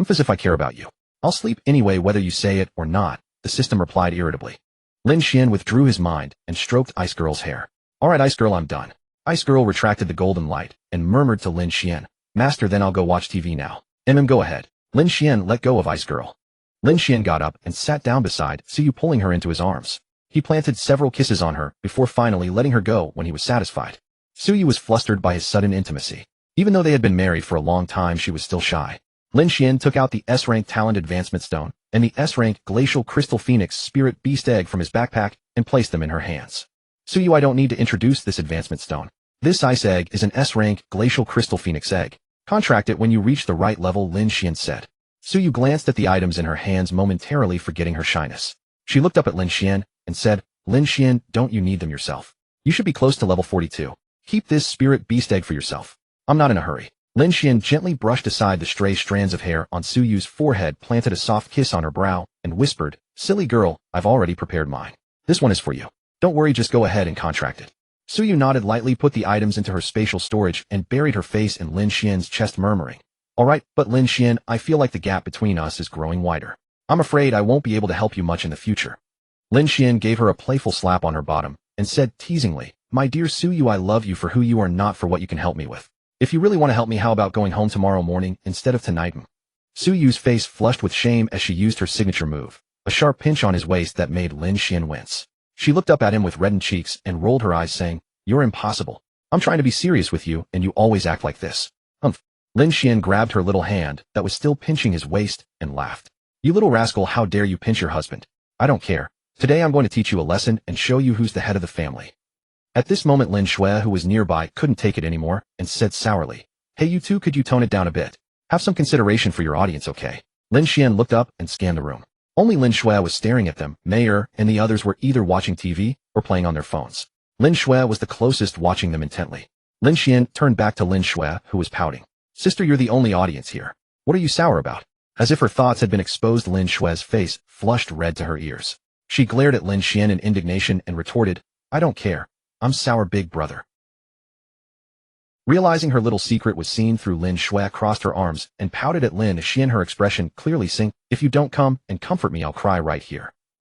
"As if I care about you. I'll sleep anyway whether you say it or not," the system replied irritably. Lin Xuan withdrew his mind and stroked Ice Girl's hair. "Alright Ice Girl, I'm done." Ice Girl retracted the golden light and murmured to Lin Xuan, "Master, then I'll go watch TV now." Go ahead." Lin Xuan let go of Ice Girl. Lin Xuan got up and sat down beside Suyu, pulling her into his arms. He planted several kisses on her before finally letting her go when he was satisfied. Suyu was flustered by his sudden intimacy. Even though they had been married for a long time, she was still shy. Lin Xuan took out the S-rank Talent Advancement Stone and the S-rank Glacial Crystal Phoenix Spirit Beast Egg from his backpack and placed them in her hands. "Suyu, I don't need to introduce this Advancement Stone. This ice egg is an S-rank Glacial Crystal Phoenix egg. Contract it when you reach the right level," Lin Xuan said. Suyu glanced at the items in her hands, momentarily forgetting her shyness. She looked up at Lin Xuan and said, "Lin Xuan, don't you need them yourself? You should be close to level 42. Keep this spirit beast egg for yourself. I'm not in a hurry." Lin Xuan gently brushed aside the stray strands of hair on Suyu's forehead, planted a soft kiss on her brow, and whispered, "Silly girl, I've already prepared mine. This one is for you. Don't worry, just go ahead and contract it." Suyu nodded lightly, put the items into her spatial storage, and buried her face in Lin Xuan's chest, murmuring, "Alright, but Lin Xuan, I feel like the gap between us is growing wider. I'm afraid I won't be able to help you much in the future." Lin Xuan gave her a playful slap on her bottom and said teasingly, "My dear Suyu, I love you for who you are, not for what you can help me with. If you really want to help me, how about going home tomorrow morning instead of tonight?" Suyu's face flushed with shame as she used her signature move, a sharp pinch on his waist that made Lin Xuan wince. She looked up at him with reddened cheeks and rolled her eyes, saying, "You're impossible. I'm trying to be serious with you, and you always act like this." Lin Xuan grabbed her little hand that was still pinching his waist and laughed. "You little rascal, how dare you pinch your husband? I don't care. Today I'm going to teach you a lesson and show you who's the head of the family." At this moment Lin Xuan, who was nearby, couldn't take it anymore, and said sourly, "Hey you two, could you tone it down a bit? Have some consideration for your audience, okay?" Lin Xuan looked up and scanned the room. Only Lin Xuan was staring at them. Mayor and the others were either watching TV or playing on their phones. Lin Xuan was the closest, watching them intently. Lin Xuan turned back to Lin Xuan, who was pouting. "Sister, you're the only audience here. What are you sour about?" As if her thoughts had been exposed, Lin Xuan's face flushed red to her ears. She glared at Lin Xuan in indignation and retorted, "I don't care. I'm sour, big brother." Realizing her little secret was seen through, Lin Xuan crossed her arms and pouted at Lin Xuan, her expression clearly saying, "If you don't come and comfort me, I'll cry right here."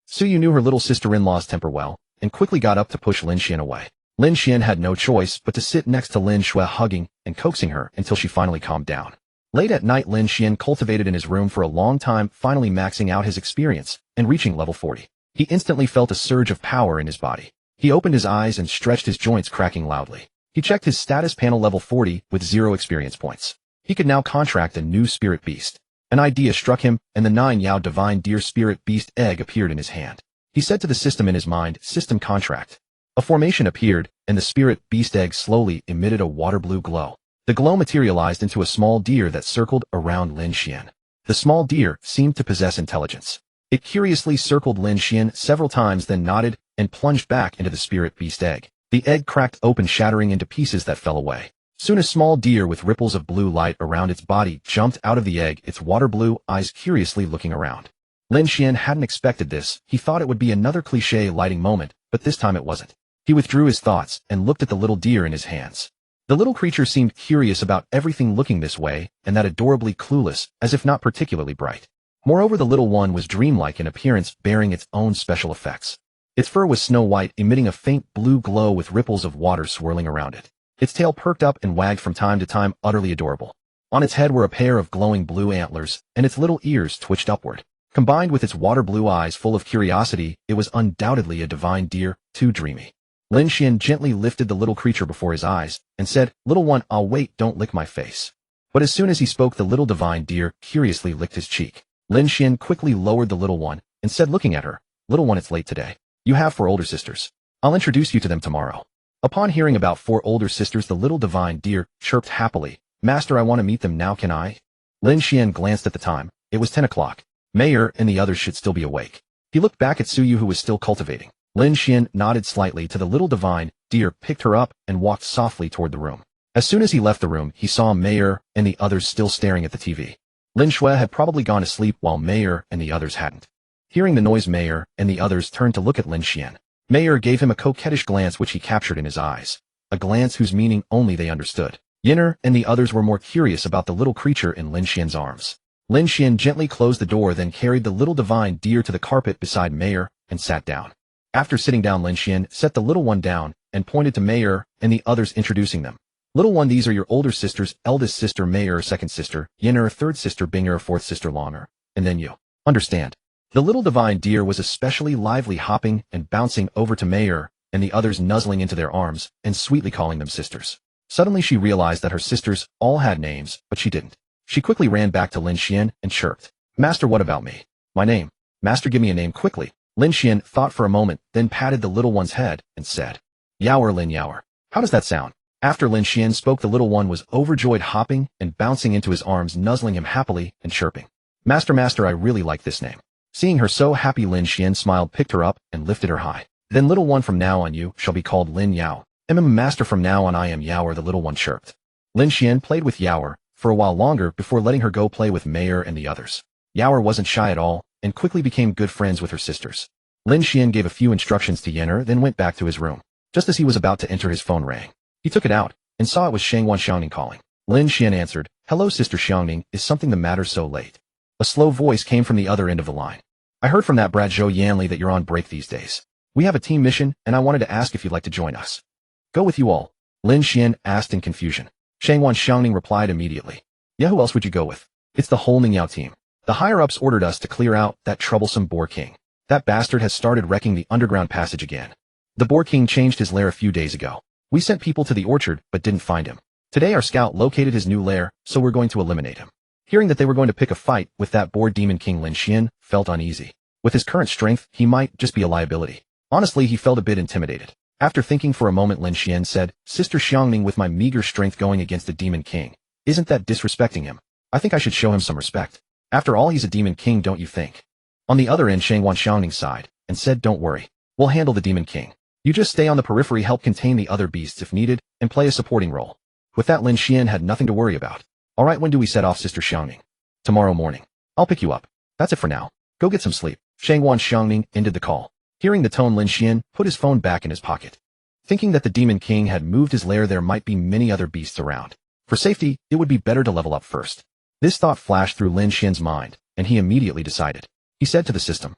Suyu knew her little sister-in-law's temper well, and quickly got up to push Lin Xuan away. Lin Xuan had no choice but to sit next to Lin Xuan, hugging and coaxing her until she finally calmed down. Late at night, Lin Xuan cultivated in his room for a long time, finally maxing out his experience and reaching level 40. He instantly felt a surge of power in his body. He opened his eyes and stretched his joints, cracking loudly. He checked his status panel, level 40, with 0 experience points. He could now contract a new spirit beast. An idea struck him, and the 9 Yao Divine Deer Spirit Beast egg appeared in his hand. He said to the system in his mind, "System contract." A formation appeared, and the spirit beast egg slowly emitted a water blue glow. The glow materialized into a small deer that circled around Lin Xuan. The small deer seemed to possess intelligence. It curiously circled Lin Xuan several times, then nodded and plunged back into the spirit beast egg. The egg cracked open, shattering into pieces that fell away. Soon a small deer with ripples of blue light around its body jumped out of the egg, its water blue eyes curiously looking around. Lin Xuan hadn't expected this. He thought it would be another cliché lighting moment, but this time it wasn't. He withdrew his thoughts and looked at the little deer in his hands. The little creature seemed curious about everything, looking this way and that, adorably clueless, as if not particularly bright. Moreover, the little one was dreamlike in appearance, bearing its own special effects. Its fur was snow white, emitting a faint blue glow with ripples of water swirling around it. Its tail perked up and wagged from time to time, utterly adorable. On its head were a pair of glowing blue antlers, and its little ears twitched upward. Combined with its water blue eyes full of curiosity, it was undoubtedly a divine deer, too dreamy. Lin Xuan gently lifted the little creature before his eyes and said, "Little one, I'll wait, don't lick my face." But as soon as he spoke, the little divine deer curiously licked his cheek. Lin Xuan quickly lowered the little one and said, looking at her, "Little one, it's late today. You have 4 older sisters. I'll introduce you to them tomorrow." Upon hearing about 4 older sisters, the little divine deer chirped happily, "Master, I want to meet them now, can I?" Lin Xuan glanced at the time. It was 10 o'clock. Mayor and the others should still be awake. He looked back at Suyu, who was still cultivating. Lin Xuan nodded slightly to the little divine deer, picked her up, and walked softly toward the room. As soon as he left the room, he saw Mayor and the others still staring at the TV. Lin Xuan had probably gone to sleep while Mayor and the others hadn't. Hearing the noise, Mayor and the others turned to look at Lin Xuan. Mayor gave him a coquettish glance, which he captured in his eyes. A glance whose meaning only they understood. Yinner and the others were more curious about the little creature in Lin Xuan's arms. Lin Xuan gently closed the door, then carried the little divine deer to the carpet beside Mayor and sat down. After sitting down, Lin Xuan set the little one down and pointed to Mayor and the others, introducing them. "Little one, these are your older sisters: eldest sister Mayor, second sister Yinner, third sister Binger, fourth sister Longer, and then you. Understand?" The little divine deer was especially lively, hopping and bouncing over to Mayor and the others, nuzzling into their arms and sweetly calling them sisters. Suddenly she realized that her sisters all had names, but she didn't. She quickly ran back to Lin Xuan and chirped, "Master, what about me? My name? Master, give me a name quickly." Lin Xuan thought for a moment, then patted the little one's head and said, "Yaoer, Lin Yaoer. How does that sound?" After Lin Xuan spoke, the little one was overjoyed, hopping and bouncing into his arms, nuzzling him happily and chirping, "Master, master, I really like this name." Seeing her so happy, Lin Xuan smiled, picked her up, and lifted her high. "Then, little one, from now on you shall be called Lin Yao. Master, from now on I am Yaoer," the little one chirped. Lin Xuan played with Yaoer for a while longer before letting her go play with Mayor and the others. Yaoer wasn't shy at all, and quickly became good friends with her sisters. Lin Xuan gave a few instructions to Yinner, then went back to his room. Just as he was about to enter, his phone rang. He took it out, and saw it was Shangwan Xiangning calling. Lin Xuan answered, "Hello, Sister Xiangning, is something the matter so late?" A slow voice came from the other end of the line. "I heard from that brat Zhou Yanli that you're on break these days. We have a team mission, and I wanted to ask if you'd like to join us." "Go with you all?" Lin Xuan asked in confusion. Shangwan Xiangning replied immediately, "Yeah, who else would you go with? It's the whole Ningyao team. The higher-ups ordered us to clear out that troublesome Boar King. That bastard has started wrecking the underground passage again. The Boar King changed his lair a few days ago. We sent people to the orchard, but didn't find him. Today our scout located his new lair, so we're going to eliminate him." Hearing that they were going to pick a fight with that Boar Demon King, Lin Xuan felt uneasy. With his current strength, he might just be a liability. Honestly, he felt a bit intimidated. After thinking for a moment, Lin Xuan said, Sister Xiangning, with my meager strength going against the Demon King. Isn't that disrespecting him? I think I should show him some respect. After all, he's a Demon King, don't you think? On the other end, Shangwan Xiangning sighed and said, don't worry. We'll handle the Demon King. You just stay on the periphery, help contain the other beasts if needed, and play a supporting role. With that, Lin Xuan had nothing to worry about. Alright, when do we set off, Sister Xiangning? Tomorrow morning. I'll pick you up. That's it for now. Go get some sleep. Shangwan Xiangning ended the call. Hearing the tone, Lin Xuan put his phone back in his pocket. Thinking that the Demon King had moved his lair, there might be many other beasts around. For safety, it would be better to level up first. This thought flashed through Lin Xuan's mind, and he immediately decided. He said to the system.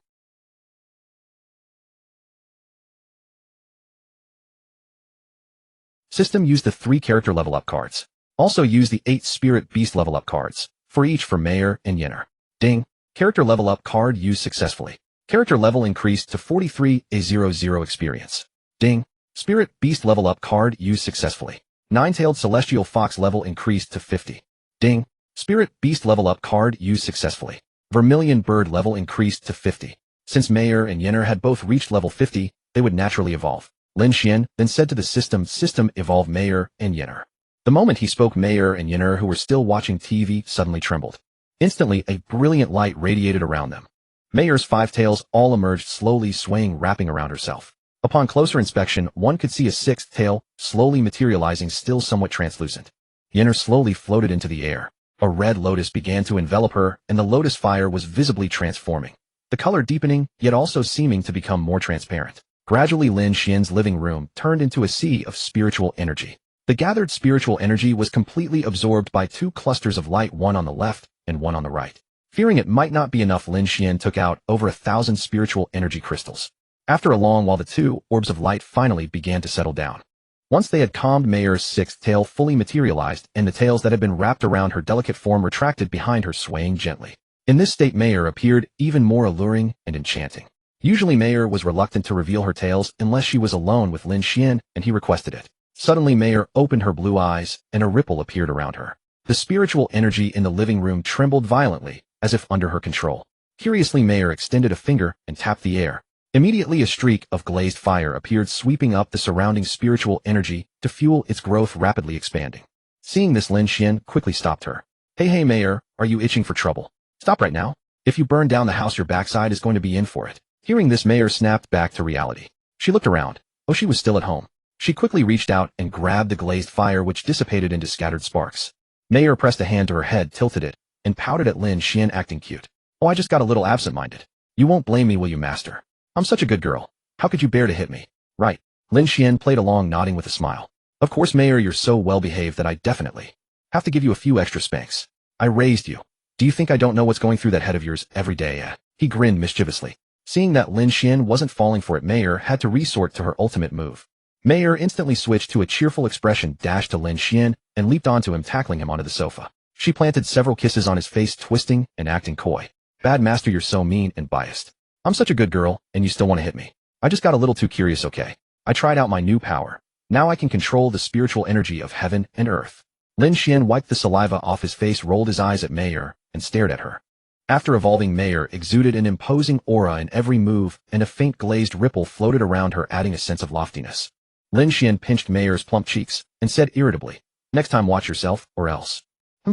System, use the 3 character level up cards. Also use the 8 spirit beast level up cards, for each for Mayor and Yenner. Ding. Character level up card used successfully. Character level increased to 43, A00 experience. Ding. Spirit Beast level up card used successfully. Nine-tailed Celestial Fox level increased to 50. Ding. Spirit Beast level up card used successfully. Vermilion Bird level increased to 50. Since Mayor and Yenner had both reached level 50, they would naturally evolve. Lin Xuan then said to the system, evolve Mayor and Yenner. The moment he spoke, Mayor and Yenner, who were still watching TV, suddenly trembled. Instantly, a brilliant light radiated around them. Mayor's 5 tails all emerged, slowly swaying, wrapping around herself. Upon closer inspection, one could see a 6th tail, slowly materializing, still somewhat translucent. Yenner slowly floated into the air. A red lotus began to envelop her, and the lotus fire was visibly transforming. The color deepening, yet also seeming to become more transparent. Gradually, Lin Xuan's living room turned into a sea of spiritual energy. The gathered spiritual energy was completely absorbed by 2 clusters of light, one on the left and one on the right. Fearing it might not be enough, Lin Xuan took out over 1,000 spiritual energy crystals. After a long while, the 2 orbs of light finally began to settle down. Once they had calmed, Mayor's 6th tail fully materialized, and the tails that had been wrapped around her delicate form retracted behind her, swaying gently. In this state, Mayor appeared even more alluring and enchanting. Usually, Mayor was reluctant to reveal her tails unless she was alone with Lin Xuan, and he requested it. Suddenly, Mayor opened her blue eyes, and a ripple appeared around her. The spiritual energy in the living room trembled violently, as if under her control. Curiously, Mayor extended a finger and tapped the air. Immediately, a streak of glazed fire appeared, sweeping up the surrounding spiritual energy to fuel its growth, rapidly expanding. Seeing this, Lin Xuan quickly stopped her. Hey Mayor, are you itching for trouble? Stop right now. If you burn down the house, your backside is going to be in for it. Hearing this, Mayor snapped back to reality. She looked around. Oh, she was still at home. She quickly reached out and grabbed the glazed fire, which dissipated into scattered sparks. Mayor pressed a hand to her head, tilted it, and pouted at Lin Xuan, acting cute. Oh, I just got a little absent-minded. You won't blame me, will you, master? I'm such a good girl. How could you bear to hit me? Right. Lin Xuan played along, nodding with a smile. Of course, Mayor, you're so well-behaved that I definitely have to give you a few extra spanks. I raised you. Do you think I don't know what's going through that head of yours every day? He grinned mischievously. Seeing that Lin Xuan wasn't falling for it, Mayor had to resort to her ultimate move. Mayor instantly switched to a cheerful expression, dashed to Lin Xuan, and leaped onto him, tackling him onto the sofa. She planted several kisses on his face, twisting and acting coy. Bad master, you're so mean and biased. I'm such a good girl, and you still want to hit me. I just got a little too curious, okay? I tried out my new power. Now I can control the spiritual energy of heaven and earth. Lin Xuan wiped the saliva off his face, rolled his eyes at Mayor, and stared at her. After evolving, Mayor exuded an imposing aura in every move, and a faint glazed ripple floated around her, adding a sense of loftiness. Lin Xuan pinched Mayor's plump cheeks and said irritably, next time watch yourself, or else.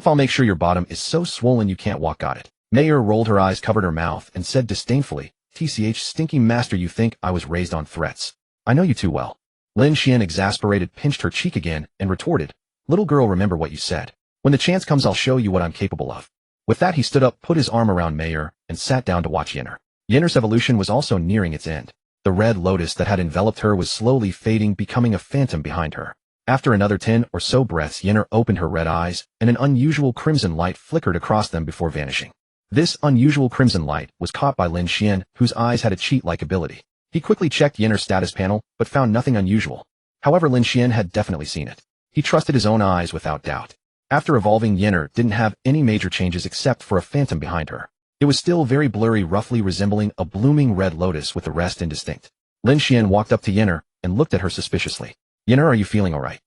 I'll make sure your bottom is so swollen you can't walk, got it. Mayor rolled her eyes, covered her mouth, and said disdainfully, TCH, stinky master, you think I was raised on threats. I know you too well. Lin Xuan, exasperated, pinched her cheek again and retorted, little girl, remember what you said. When the chance comes, I'll show you what I'm capable of. With that, he stood up, put his arm around Mayor, and sat down to watch Yenner. Yenner's evolution was also nearing its end. The red lotus that had enveloped her was slowly fading, becoming a phantom behind her. After another 10 or so breaths, Yenner opened her red eyes, and an unusual crimson light flickered across them before vanishing. This unusual crimson light was caught by Lin Xuan, whose eyes had a cheat-like ability. He quickly checked Yenner's status panel, but found nothing unusual. However, Lin Xuan had definitely seen it. He trusted his own eyes without doubt. After evolving, Yenner didn't have any major changes except for a phantom behind her. It was still very blurry, roughly resembling a blooming red lotus, with the rest indistinct. Lin Xuan walked up to Yenner and looked at her suspiciously. Yenner, are you feeling alright?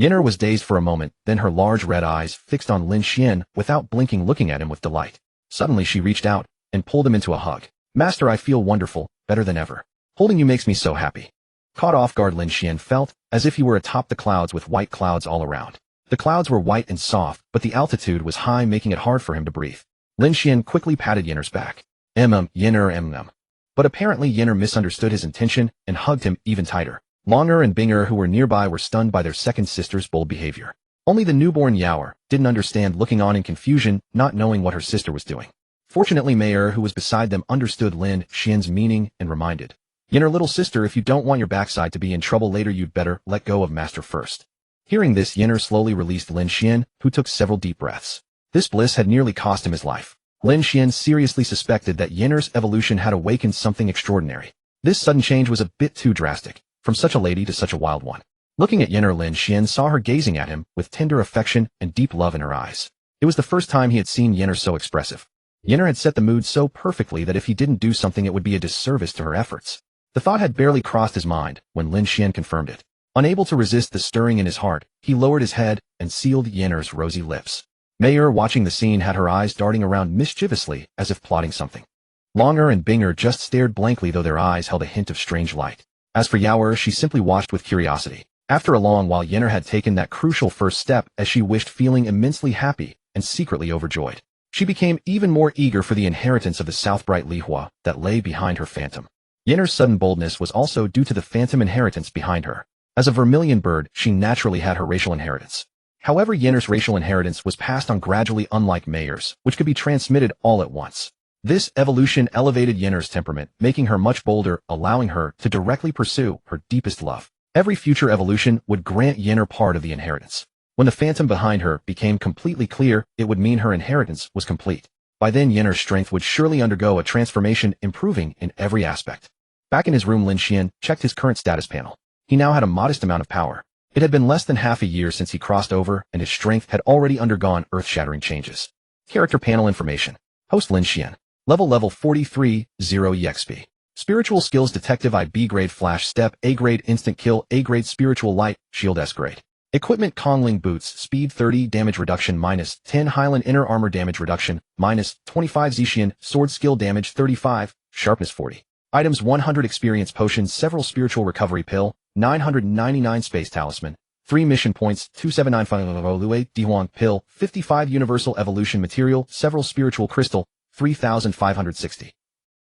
Yenner was dazed for a moment, then her large red eyes fixed on Lin Xuan without blinking, looking at him with delight. Suddenly she reached out and pulled him into a hug. Master, I feel wonderful, better than ever. Holding you makes me so happy. Caught off guard, Lin Xuan felt as if he were atop the clouds with white clouds all around. The clouds were white and soft, but the altitude was high, making it hard for him to breathe. Lin Xuan quickly patted Yinner's back. Yinner. But apparently Yinner misunderstood his intention and hugged him even tighter. Longer and Binger, who were nearby, were stunned by their second sister's bold behavior. Only the newborn Yaoer didn't understand, looking on in confusion, not knowing what her sister was doing. Fortunately, Mayer, who was beside them, understood Lin Xuan's meaning and reminded, Yinner, little sister, if you don't want your backside to be in trouble later, you'd better let go of master first. Hearing this, Yinner slowly released Lin Xuan, who took several deep breaths. This bliss had nearly cost him his life. Lin Xuan seriously suspected that Yinner's evolution had awakened something extraordinary. This sudden change was a bit too drastic, from such a lady to such a wild one. Looking at Yinner, Lin Xuan saw her gazing at him with tender affection and deep love in her eyes. It was the first time he had seen Yinner so expressive. Yinner had set the mood so perfectly that if he didn't do something, it would be a disservice to her efforts. The thought had barely crossed his mind when Lin Xuan confirmed it. Unable to resist the stirring in his heart, he lowered his head and sealed Yinner's rosy lips. Mayer, watching the scene, had her eyes darting around mischievously as if plotting something. Longer and Binger just stared blankly, though their eyes held a hint of strange light. As for Yaoer, she simply watched with curiosity. After a long while, Yinner had taken that crucial first step, as she wished, feeling immensely happy and secretly overjoyed. She became even more eager for the inheritance of the South Bright Lihua that lay behind her phantom. Yinner's sudden boldness was also due to the phantom inheritance behind her. As a vermilion bird, she naturally had her racial inheritance. However, Yinner's racial inheritance was passed on gradually, unlike Mayer's, which could be transmitted all at once. This evolution elevated Yinner's temperament, making her much bolder, allowing her to directly pursue her deepest love. Every future evolution would grant Yinner part of the inheritance. When the phantom behind her became completely clear, it would mean her inheritance was complete. By then, Yinner's strength would surely undergo a transformation, improving in every aspect. Back in his room, Lin Xuan checked his current status panel. He now had a modest amount of power. It had been less than half a year since he crossed over, and his strength had already undergone earth-shattering changes. Character panel information. Host Lin Xuan. Level 43, 0 EXP. Spiritual skills: Detective I, B grade, Flash Step A grade, Instant Kill A grade, Spiritual Light Shield S grade. Equipment: Kongling Boots, Speed 30, Damage Reduction -10, Highland Inner Armor Damage Reduction -25, Zixian Sword Skill Damage 35, Sharpness 40. Items: 100 Experience Potions, several Spiritual Recovery Pill, 999 Space Talisman, 3 Mission Points, 2795 Lue Dihuang Pill, 55 Universal Evolution Material, several Spiritual Crystal, 3560.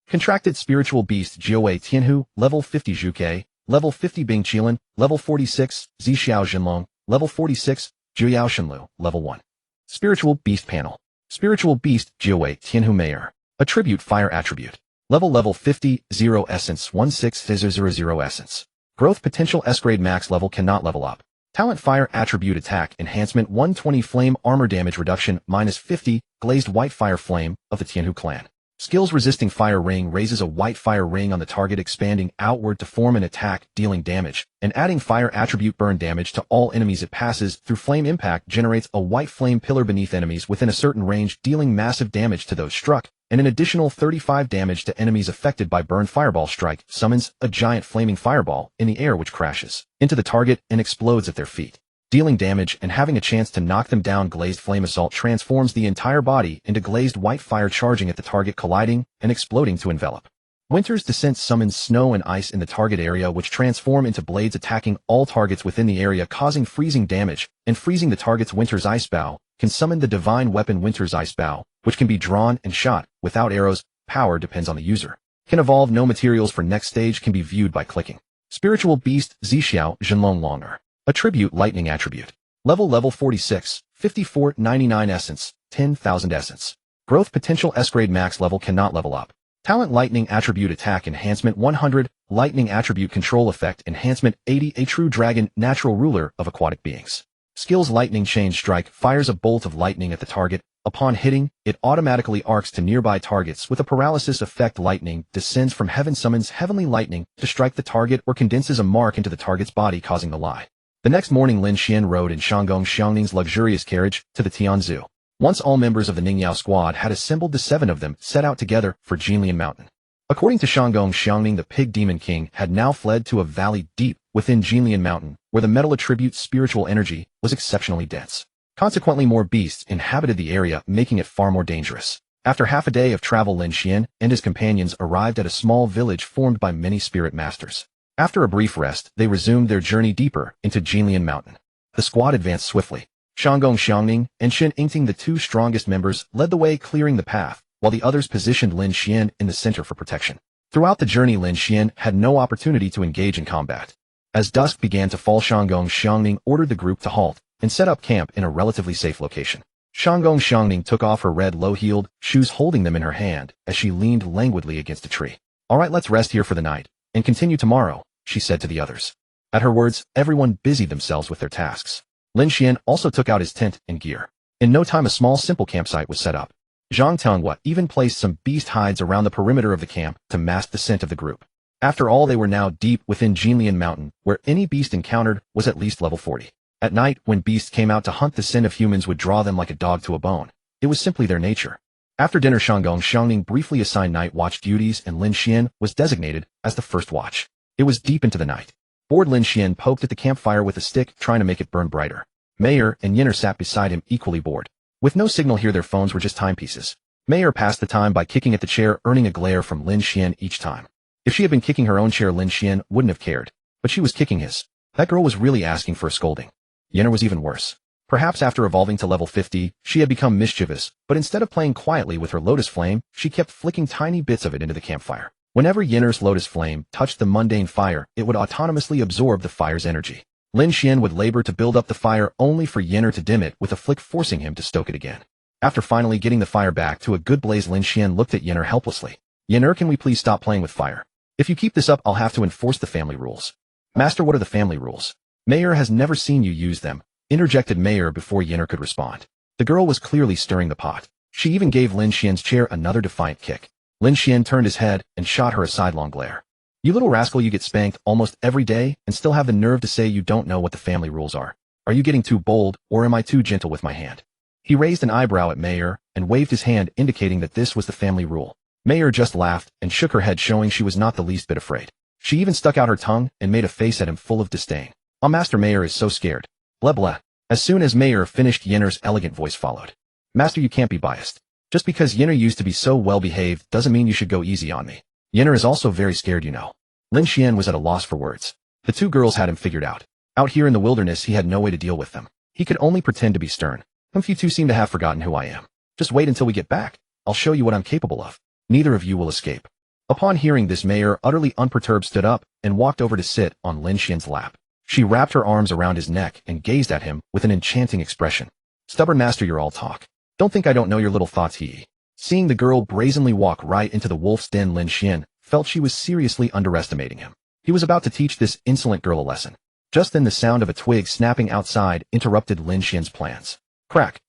Contracted Spiritual Beast Jiawei Tianhu, Level 50 Zhuke, Level 50 Bing Qilin, Level 46 Zixiao Jinlong, Level 46 Juyao Shenlu, Level 1. Spiritual Beast Panel. Spiritual Beast Jiawei Tianhu Mayer. Attribute: Fire Attribute. Level 50, 0 Essence, 1600 Essence. Growth potential: S grade, max level, cannot level up. Talent: Fire Attribute, Attack Enhancement 120, Flame Armor Damage Reduction -50, Glazed White Fire Flame of the Tianhu Clan. Skills: Resisting Fire Ring raises a white fire ring on the target, expanding outward to form an attack, dealing damage, and adding Fire Attribute burn damage to all enemies it passes through. Flame Impact generates a white flame pillar beneath enemies within a certain range, dealing massive damage to those struck, and an additional 35 damage to enemies affected by burn. Fireball Strike summons a giant flaming fireball in the air which crashes into the target and explodes at their feet, dealing damage and having a chance to knock them down. Glazed Flame Assault transforms the entire body into glazed white fire, charging at the target, colliding and exploding to envelop. Winter's Descent summons snow and ice in the target area which transform into blades, attacking all targets within the area, causing freezing damage and freezing the target's. Winter's Ice Bow can summon the divine weapon Winter's Ice Bow, which can be drawn and shot without arrows. Power depends on the user. Can evolve. No materials for next stage can be viewed by clicking. Spiritual Beast Zixiao Jinlong Longer. Attribute: Lightning Attribute. Level 46, 5499 Essence, 10,000 Essence. Growth potential: S grade, max level, cannot level up. Talent: Lightning Attribute, Attack Enhancement 100, Lightning Attribute Control Effect Enhancement 80, a true dragon, natural ruler of aquatic beings. Skills: Lightning Chain Strike fires a bolt of lightning at the target. Upon hitting, it automatically arcs to nearby targets with a paralysis effect. Lightning descends from heaven summons heavenly lightning to strike the target or condenses a mark into the target's body, causing the lie. The next morning, Lin Xuan rode in Shanggong Xiangning's luxurious carriage to the Tianzhu. Once all members of the Ningyao squad had assembled, the 7 of them set out together for Jinlian Mountain. According to Shanggong Xiangning, the Pig Demon King had now fled to a valley deep within Jinlian Mountain, where the metal attribute spiritual energy was exceptionally dense. Consequently, more beasts inhabited the area, making it far more dangerous. After half a day of travel, Lin Xuan and his companions arrived at a small village formed by many spirit masters. After a brief rest, they resumed their journey deeper into Jinlian Mountain. The squad advanced swiftly. Shanggong Xiangning and Shen Yingting, the two strongest members, led the way, clearing the path, while the others positioned Lin Xuan in the center for protection. Throughout the journey, Lin Xuan had no opportunity to engage in combat. As dusk began to fall, Shanggong Xiangning ordered the group to halt and set up camp in a relatively safe location. Shanggong Xiangning took off her red low-heeled shoes, holding them in her hand as she leaned languidly against a tree. "All right, let's rest here for the night and continue tomorrow," she said to the others. At her words, everyone busied themselves with their tasks. Lin Xuan also took out his tent and gear. In no time, a small, simple campsite was set up. Zhang Tenghua even placed some beast hides around the perimeter of the camp to mask the scent of the group. After all, they were now deep within Jinlian Mountain, where any beast encountered was at least level 40. At night, when beasts came out to hunt, the scent of humans would draw them like a dog to a bone. It was simply their nature. After dinner, Shanggong Xiangning briefly assigned night watch duties, and Lin Xuan was designated as the first watch. It was deep into the night. Bored, Lin Xuan poked at the campfire with a stick, trying to make it burn brighter. Mayer and Yinner sat beside him, equally bored. With no signal here, their phones were just timepieces. Mayer passed the time by kicking at the chair, earning a glare from Lin Xuan each time. If she had been kicking her own chair, Lin Xuan wouldn't have cared. But she was kicking his. That girl was really asking for a scolding. Yinner was even worse. Perhaps after evolving to level 50, she had become mischievous, but instead of playing quietly with her lotus flame, she kept flicking tiny bits of it into the campfire. Whenever Yinner's lotus flame touched the mundane fire, it would autonomously absorb the fire's energy. Lin Xuan would labor to build up the fire, only for Yinner to dim it with a flick, forcing him to stoke it again. After finally getting the fire back to a good blaze, Lin Xuan looked at Yinner helplessly. "Yinner, can we please stop playing with fire? If you keep this up, I'll have to enforce the family rules." "Master, what are the family rules?" "Mayer has never seen you use them," interjected Mayer before Yinner could respond. The girl was clearly stirring the pot. She even gave Lin Xuan's chair another defiant kick. Lin Xuan turned his head and shot her a sidelong glare. "You little rascal, you get spanked almost every day and still have the nerve to say you don't know what the family rules are. Are you getting too bold, or am I too gentle with my hand?" He raised an eyebrow at Mayer and waved his hand, indicating that this was the family rule. Mayer just laughed and shook her head, showing she was not the least bit afraid. She even stuck out her tongue and made a face at him full of disdain. "Oh, Master, Mayer is so scared. Blah blah." As soon as Mayer finished, Yinner's elegant voice followed. "Master, you can't be biased. Just because Yinner used to be so well-behaved doesn't mean you should go easy on me. Yinner is also very scared, you know." Lin Xuan was at a loss for words. The two girls had him figured out. Out here in the wilderness, he had no way to deal with them. He could only pretend to be stern. "You two seem to have forgotten who I am. Just wait until we get back. I'll show you what I'm capable of. Neither of you will escape." Upon hearing this, Mayer, utterly unperturbed, stood up and walked over to sit on Lin Xuan's lap. She wrapped her arms around his neck and gazed at him with an enchanting expression. "Stubborn master, you're all talk. Don't think I don't know your little thoughts, he." Seeing the girl brazenly walk right into the wolf's den, Lin Xuan felt she was seriously underestimating him. He was about to teach this insolent girl a lesson. Just then, the sound of a twig snapping outside interrupted Lin Xuan's plans. Crack!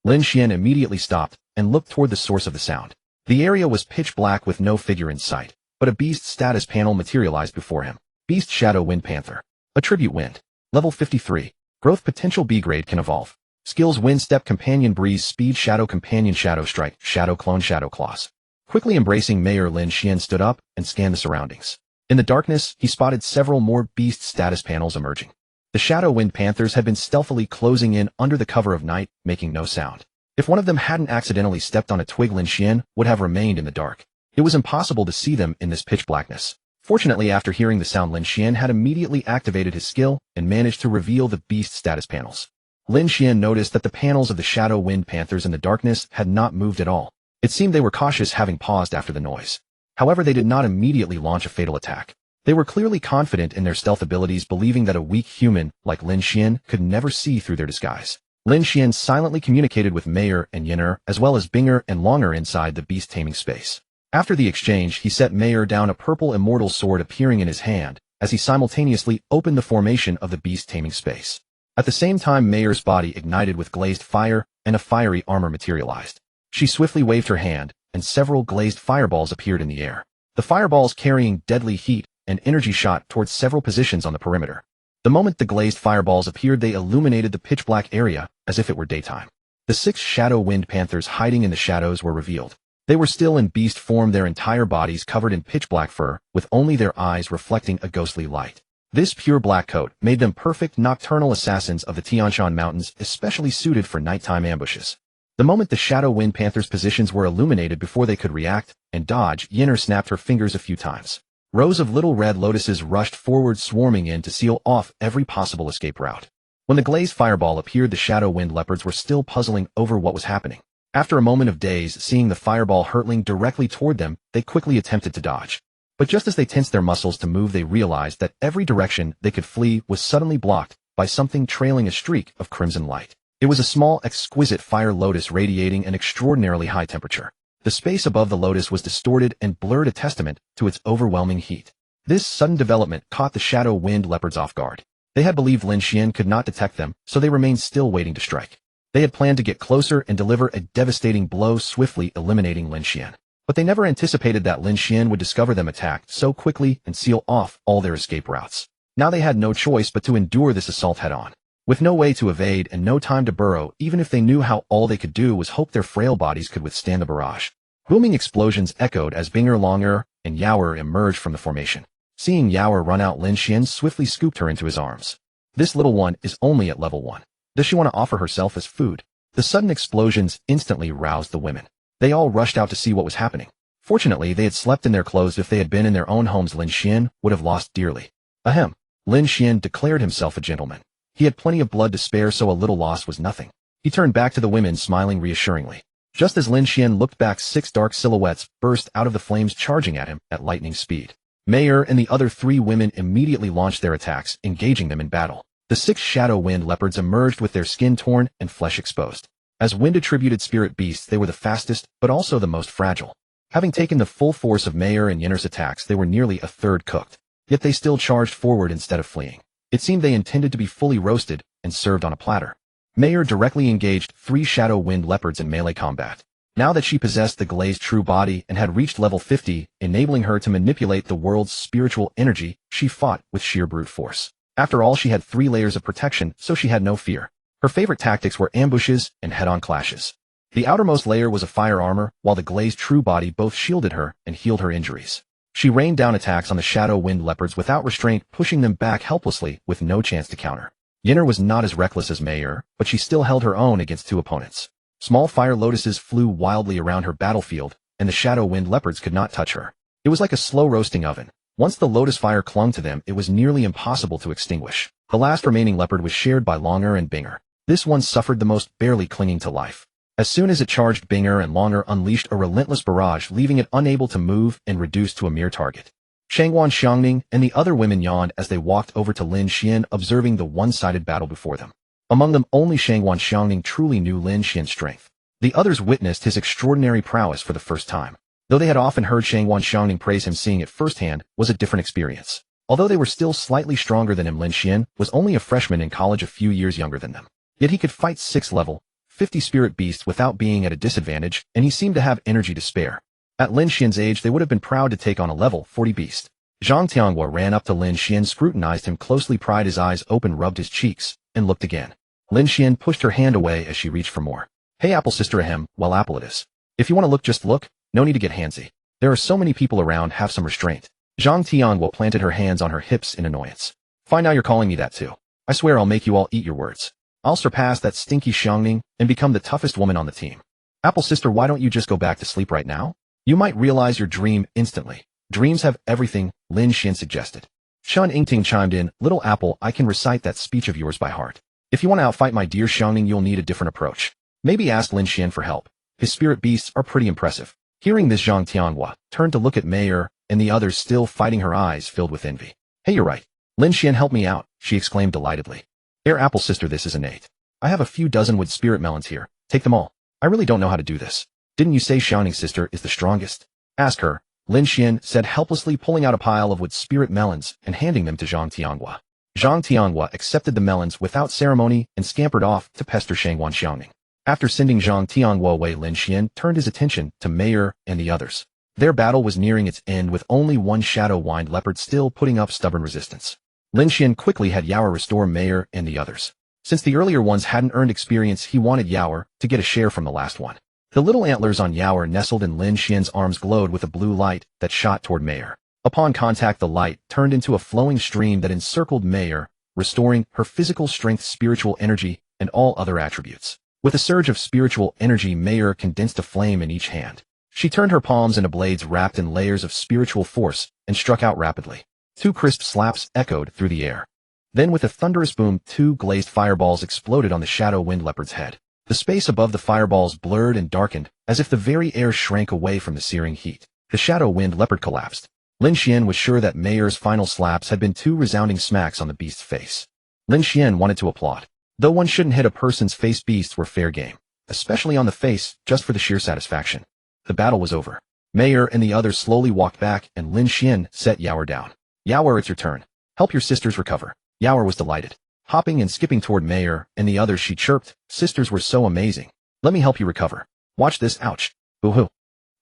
Lin Xuan immediately stopped and looked toward the source of the sound. The area was pitch black with no figure in sight, but a beast status panel materialized before him. Beast Shadow Wind Panther. Attribute Wind. Level 53. Growth potential B grade, can evolve. Skills: Wind Step, Companion Breeze, Speed, Shadow Companion, Shadow Strike, Shadow Clone, Shadow Claws. Quickly embracing Mayer, Lin Xuan stood up and scanned the surroundings. In the darkness, he spotted several more beast status panels emerging. The Shadow Wind Panthers had been stealthily closing in under the cover of night, making no sound. If one of them hadn't accidentally stepped on a twig, Lin Xuan would have remained in the dark. It was impossible to see them in this pitch blackness. Fortunately, after hearing the sound, Lin Xuan had immediately activated his skill and managed to reveal the beast status panels. Lin Xuan noticed that the panels of the Shadow Wind Panthers in the darkness had not moved at all. It seemed they were cautious, having paused after the noise. However, they did not immediately launch a fatal attack. They were clearly confident in their stealth abilities, believing that a weak human like Lin Xuan could never see through their disguise. Lin Xuan silently communicated with Mayer and Yinner, as well as Binger and Longer, inside the Beast-Taming space. After the exchange, he set Mayer down, a purple immortal sword appearing in his hand, as he simultaneously opened the formation of the Beast-Taming space. At the same time, Mayer's body ignited with glazed fire, and a fiery armor materialized. She swiftly waved her hand, and several glazed fireballs appeared in the air. The fireballs, carrying deadly heat and energy, shot towards several positions on the perimeter. The moment the glazed fireballs appeared, they illuminated the pitch-black area as if it were daytime. The 6 Shadow Wind Panthers hiding in the shadows were revealed. They were still in beast form, their entire bodies covered in pitch-black fur, with only their eyes reflecting a ghostly light. This pure black coat made them perfect nocturnal assassins of the Tianshan Mountains, especially suited for nighttime ambushes. The moment the Shadow Wind Panthers' positions were illuminated, before they could react and dodge, Yinner snapped her fingers a few times. Rows of little red lotuses rushed forward, swarming in to seal off every possible escape route. When the glazed fireball appeared, the shadow wind leopards were still puzzling over what was happening. After a moment of daze, seeing the fireball hurtling directly toward them, they quickly attempted to dodge. But just as they tensed their muscles to move, they realized that every direction they could flee was suddenly blocked by something trailing a streak of crimson light. It was a small, exquisite fire lotus radiating an extraordinarily high temperature. The space above the lotus was distorted and blurred, a testament to its overwhelming heat. This sudden development caught the shadow wind leopards off guard. They had believed Lin Xuan could not detect them, so they remained still, waiting to strike. They had planned to get closer and deliver a devastating blow, swiftly eliminating Lin Xuan. But they never anticipated that Lin Xuan would discover them, attack so quickly, and seal off all their escape routes. Now they had no choice but to endure this assault head-on. With no way to evade and no time to burrow, even if they knew how, all they could do was hope their frail bodies could withstand the barrage. Booming explosions echoed as Binger, Longer, and Yaoer emerged from the formation. Seeing Yaoer run out, Lin Xuan swiftly scooped her into his arms. This little one is only at level 1. Does she want to offer herself as food? The sudden explosions instantly roused the women. They all rushed out to see what was happening. Fortunately, they had slept in their clothes. If they had been in their own homes, Lin Xuan would have lost dearly. Ahem. Lin Xuan declared himself a gentleman. He had plenty of blood to spare, so a little loss was nothing. He turned back to the women, smiling reassuringly. Just as Lin Xuan looked back, 6 dark silhouettes burst out of the flames, charging at him at lightning speed. Mayor and the other 3 women immediately launched their attacks, engaging them in battle. The 6 shadow wind leopards emerged with their skin torn and flesh exposed. As wind-attributed spirit beasts, they were the fastest, but also the most fragile. Having taken the full force of Mayor and Yinner's attacks, they were nearly a third cooked. Yet they still charged forward instead of fleeing. It seemed they intended to be fully roasted and served on a platter. Mayor directly engaged 3 shadow wind leopards in melee combat. Now that she possessed the glazed true body and had reached level 50, enabling her to manipulate the world's spiritual energy, she fought with sheer brute force. After all, she had 3 layers of protection, so she had no fear. Her favorite tactics were ambushes and head-on clashes. The outermost layer was a fire armor, while the glazed true body both shielded her and healed her injuries. She rained down attacks on the shadow wind leopards without restraint, pushing them back helplessly with no chance to counter. Yinner was not as reckless as Mayor, but she still held her own against 2 opponents. Small fire lotuses flew wildly around her battlefield, and the shadow wind leopards could not touch her. It was like a slow roasting oven. Once the lotus fire clung to them, it was nearly impossible to extinguish. The last remaining leopard was shared by Longer and Binger. This one suffered the most, barely clinging to life. As soon as it charged, Binger and Longer unleashed a relentless barrage, leaving it unable to move and reduced to a mere target. Shangguan Xiangning and the other women yawned as they walked over to Lin Xuan, observing the one-sided battle before them. Among them, only Shangguan Xiangning truly knew Lin Xuan's strength. The others witnessed his extraordinary prowess for the first time. Though they had often heard Shangguan Xiangning praise him, seeing it firsthand was a different experience. Although they were still slightly stronger than him, Lin Xuan was only a freshman in college, a few years younger than them. Yet he could fight 6 level 50 spirit beasts without being at a disadvantage, and he seemed to have energy to spare. At Lin Xuan's age, they would have been proud to take on a level 40 beast. Zhang Tianghua ran up to Lin Xuan, scrutinized him closely, pried his eyes open, rubbed his cheeks, and looked again. Lin Xuan pushed her hand away as she reached for more. Hey, Apple sister, ahem, well, Apple it is. If you want to look, just look, no need to get handsy. There are so many people around, have some restraint. Zhang Tianghua planted her hands on her hips in annoyance. Fine, now you're calling me that too. I swear I'll make you all eat your words. I'll surpass that stinky Xiangning and become the toughest woman on the team. Apple sister, why don't you just go back to sleep right now? You might realize your dream instantly. Dreams have everything, Lin Xuan suggested. Shun Yingting chimed in, little Apple, I can recite that speech of yours by heart. If you want to outfight my dear Xiangning, you'll need a different approach. Maybe ask Lin Xuan for help. His spirit beasts are pretty impressive. Hearing this, Zhang Tianghua turned to look at Mayor and the others, still fighting, her eyes filled with envy. Hey, you're right. Lin Xuan, help me out, she exclaimed delightedly. Here, Apple sister, this is innate. I have a few dozen wood spirit melons here. Take them all. I really don't know how to do this. Didn't you say Xiangning sister is the strongest? Ask her, Lin Xuan said helplessly, pulling out a pile of wood spirit melons and handing them to Zhang Tianghua. Zhang Tianghua accepted the melons without ceremony and scampered off to pester Shangguan Xiangning. After sending Zhang Tianghua away, Lin Xuan turned his attention to Mayor and the others. Their battle was nearing its end, with only one shadow wind leopard still putting up stubborn resistance. Lin Xuan quickly had Yaoer restore Mayor and the others. Since the earlier ones hadn't earned experience, he wanted Yaoer to get a share from the last one. The little antlers on Yaoer nestled in Lin Xuan's arms glowed with a blue light that shot toward Mayor. Upon contact, the light turned into a flowing stream that encircled Mayor, restoring her physical strength, spiritual energy, and all other attributes. With a surge of spiritual energy, Mayor condensed a flame in each hand. She turned her palms into blades wrapped in layers of spiritual force and struck out rapidly. 2 crisp slaps echoed through the air. Then with a thunderous boom, 2 glazed fireballs exploded on the shadow wind leopard's head. The space above the fireballs blurred and darkened, as if the very air shrank away from the searing heat. The shadow wind leopard collapsed. Lin Xuan was sure that Mayer's final slaps had been 2 resounding smacks on the beast's face. Lin Xuan wanted to applaud. Though one shouldn't hit a person's face, beasts were fair game, especially on the face, just for the sheer satisfaction. The battle was over. Mayer and the others slowly walked back, and Lin Xuan set Yaoer down. "Yaoer, it's your turn. Help your sisters recover." Yaoer was delighted. Hopping and skipping toward Mayer and the others, she chirped, "Sisters were so amazing. Let me help you recover. Watch this, ouch. Boo-hoo."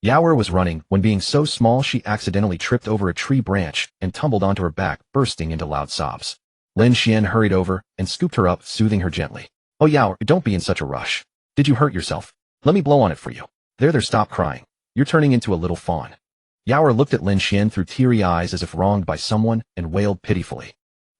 Yaoer was running when, being so small, she accidentally tripped over a tree branch and tumbled onto her back, bursting into loud sobs. Lin Xuan hurried over and scooped her up, soothing her gently. "Oh, Yaoer, don't be in such a rush. Did you hurt yourself? Let me blow on it for you. There, stop crying. You're turning into a little fawn." Yaoer looked at Lin Xuan through teary eyes as if wronged by someone and wailed pitifully.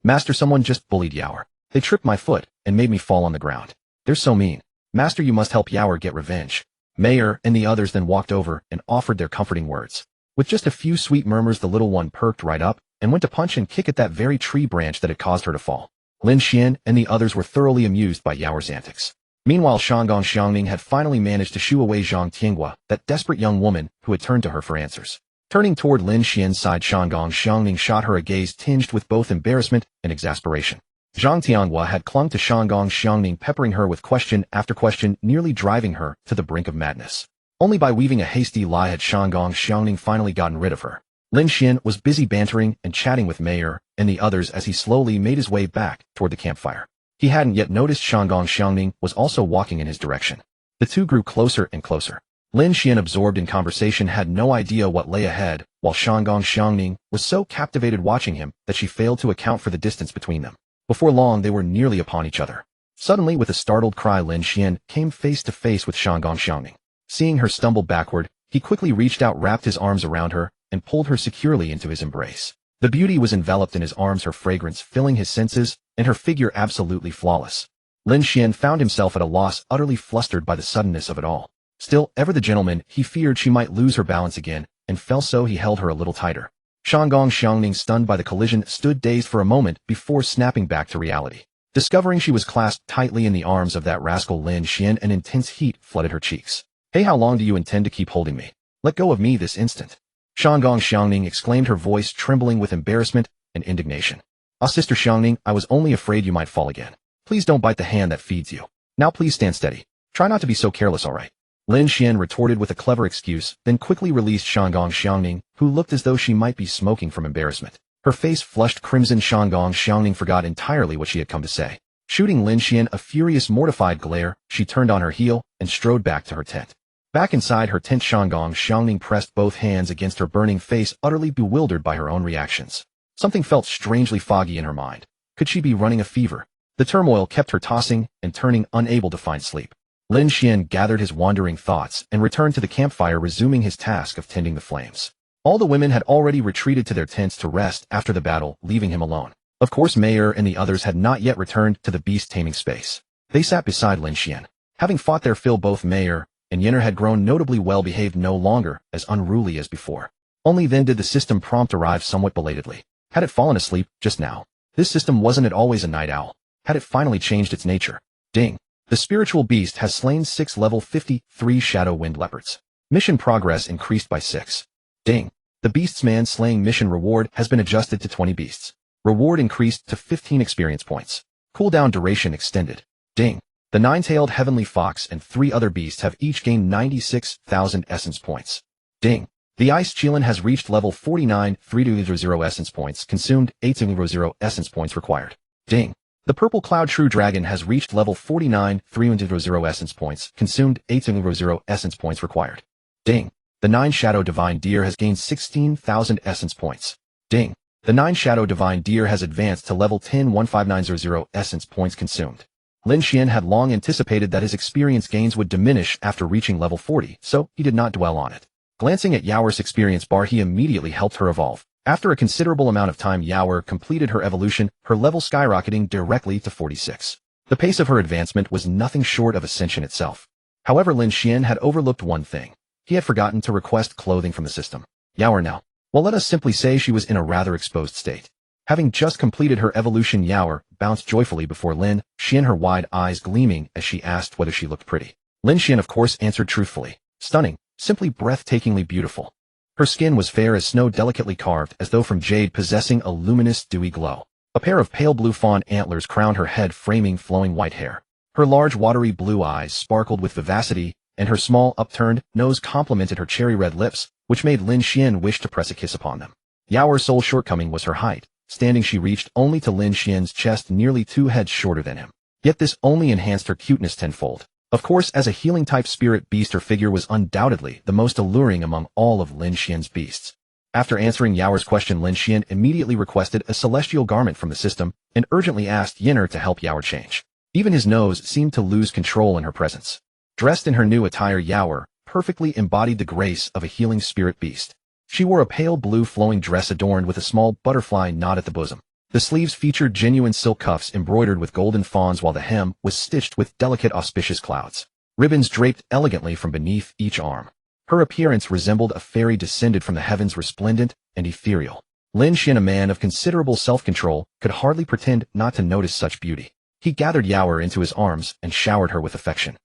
"Master, someone just bullied Yaoer. They tripped my foot and made me fall on the ground. They're so mean. Master, you must help Yaoer get revenge." Mayer and the others then walked over and offered their comforting words. With just a few sweet murmurs, the little one perked right up and went to punch and kick at that very tree branch that had caused her to fall. Lin Xuan and the others were thoroughly amused by Yaoer's antics. Meanwhile, Shanggong Xiangning had finally managed to shoo away Zhang Tianghua, that desperate young woman who had turned to her for answers. Turning toward Lin Xuan's side, Shanggong Xiangning shot her a gaze tinged with both embarrassment and exasperation. Zhang Tianghua had clung to Shanggong Xiangning, peppering her with question after question, nearly driving her to the brink of madness. Only by weaving a hasty lie had Shanggong Xiangning finally gotten rid of her. Lin Xuan was busy bantering and chatting with Mayer and the others as he slowly made his way back toward the campfire. He hadn't yet noticed Shanggong Xiangning was also walking in his direction. The two grew closer and closer. Lin Xuan, absorbed in conversation, had no idea what lay ahead, while Shanggong Xiangning was so captivated watching him that she failed to account for the distance between them. Before long, they were nearly upon each other. Suddenly, with a startled cry, Lin Xuan came face to face with Shanggong Xiangning. Seeing her stumble backward, he quickly reached out, wrapped his arms around her, and pulled her securely into his embrace. The beauty was enveloped in his arms, her fragrance filling his senses, and her figure absolutely flawless. Lin Xuan found himself at a loss, utterly flustered by the suddenness of it all. Still, ever the gentleman, he feared she might lose her balance again, and fell, so he held her a little tighter. Shanggong Xiangning, stunned by the collision, stood dazed for a moment before snapping back to reality. Discovering she was clasped tightly in the arms of that rascal Lin Xuan, an intense heat flooded her cheeks. "Hey, how long do you intend to keep holding me? Let go of me this instant." Shanggong Xiangning exclaimed, her voice trembling with embarrassment and indignation. "Ah, Sister Xiangning, I was only afraid you might fall again. Please don't bite the hand that feeds you. Now please stand steady. Try not to be so careless, all right?" Lin Xuan retorted with a clever excuse, then quickly released Shanggong Xiangning, who looked as though she might be smoking from embarrassment. Her face flushed crimson. Shanggong Xiangning forgot entirely what she had come to say. Shooting Lin Xuan a furious, mortified glare, she turned on her heel and strode back to her tent. Back inside her tent, Shanggong Xiangning pressed both hands against her burning face, utterly bewildered by her own reactions. Something felt strangely foggy in her mind. Could she be running a fever? The turmoil kept her tossing and turning, unable to find sleep. Lin Xuan gathered his wandering thoughts and returned to the campfire, resuming his task of tending the flames. All the women had already retreated to their tents to rest after the battle, leaving him alone. Of course, Mayer and the others had not yet returned to the beast-taming space. They sat beside Lin Xuan. Having fought their fill, both Mayer and Yenner had grown notably well-behaved, no longer as unruly as before. Only then did the system prompt arrive somewhat belatedly. Had it fallen asleep just now? This system, wasn't it always a night owl? Had it finally changed its nature? Ding. The spiritual beast has slain 6 level 53 shadow wind leopards. Mission progress increased by 6. Ding. The beast's man slaying mission reward has been adjusted to 20 beasts. Reward increased to 15 experience points. Cooldown duration extended. Ding. The 9-tailed heavenly fox and 3 other beasts have each gained 96,000 essence points. Ding. The ice chelan has reached level 49, 300 essence points consumed, 800 essence points required. Ding. The purple cloud true dragon has reached level 49, 300 essence points consumed, 800 essence points required. Ding. The 9 shadow divine deer has gained 16,000 essence points. Ding. The 9 shadow divine deer has advanced to level 10, 15900 essence points consumed. Lin Xuan had long anticipated that his experience gains would diminish after reaching level 40, so he did not dwell on it. Glancing at Yaoer's experience bar, he immediately helped her evolve. After a considerable amount of time, Yaoer completed her evolution, her level skyrocketing directly to 46. The pace of her advancement was nothing short of ascension itself. However, Lin Xuan had overlooked one thing. He had forgotten to request clothing from the system. Yaoer now. Well, let us simply say she was in a rather exposed state. Having just completed her evolution, Yaoer bounced joyfully before Lin Xuan, her wide eyes gleaming as she asked whether she looked pretty. Lin Xuan of course answered truthfully. Stunning, simply breathtakingly beautiful. Her skin was fair as snow, delicately carved as though from jade, possessing a luminous, dewy glow. A pair of pale blue fawn antlers crowned her head, framing flowing white hair. Her large watery blue eyes sparkled with vivacity, and her small upturned nose complemented her cherry red lips, which made Lin Xuan wish to press a kiss upon them. Yaoer's sole shortcoming was her height. Standing, she reached only to Lin Xuan's chest, nearly 2 heads shorter than him. Yet this only enhanced her cuteness tenfold. Of course, as a healing-type spirit beast, her figure was undoubtedly the most alluring among all of Lin Xuan's beasts. After answering Yaoer's question, Lin Xuan immediately requested a celestial garment from the system and urgently asked Yin'er to help Yaoer change. Even his nose seemed to lose control in her presence. Dressed in her new attire, Yaoer perfectly embodied the grace of a healing spirit beast. She wore a pale blue flowing dress adorned with a small butterfly knot at the bosom. The sleeves featured genuine silk cuffs embroidered with golden fawns, while the hem was stitched with delicate auspicious clouds. Ribbons draped elegantly from beneath each arm. Her appearance resembled a fairy descended from the heavens, resplendent and ethereal. Lin Xuan, a man of considerable self-control, could hardly pretend not to notice such beauty. He gathered Yaoer into his arms and showered her with affection.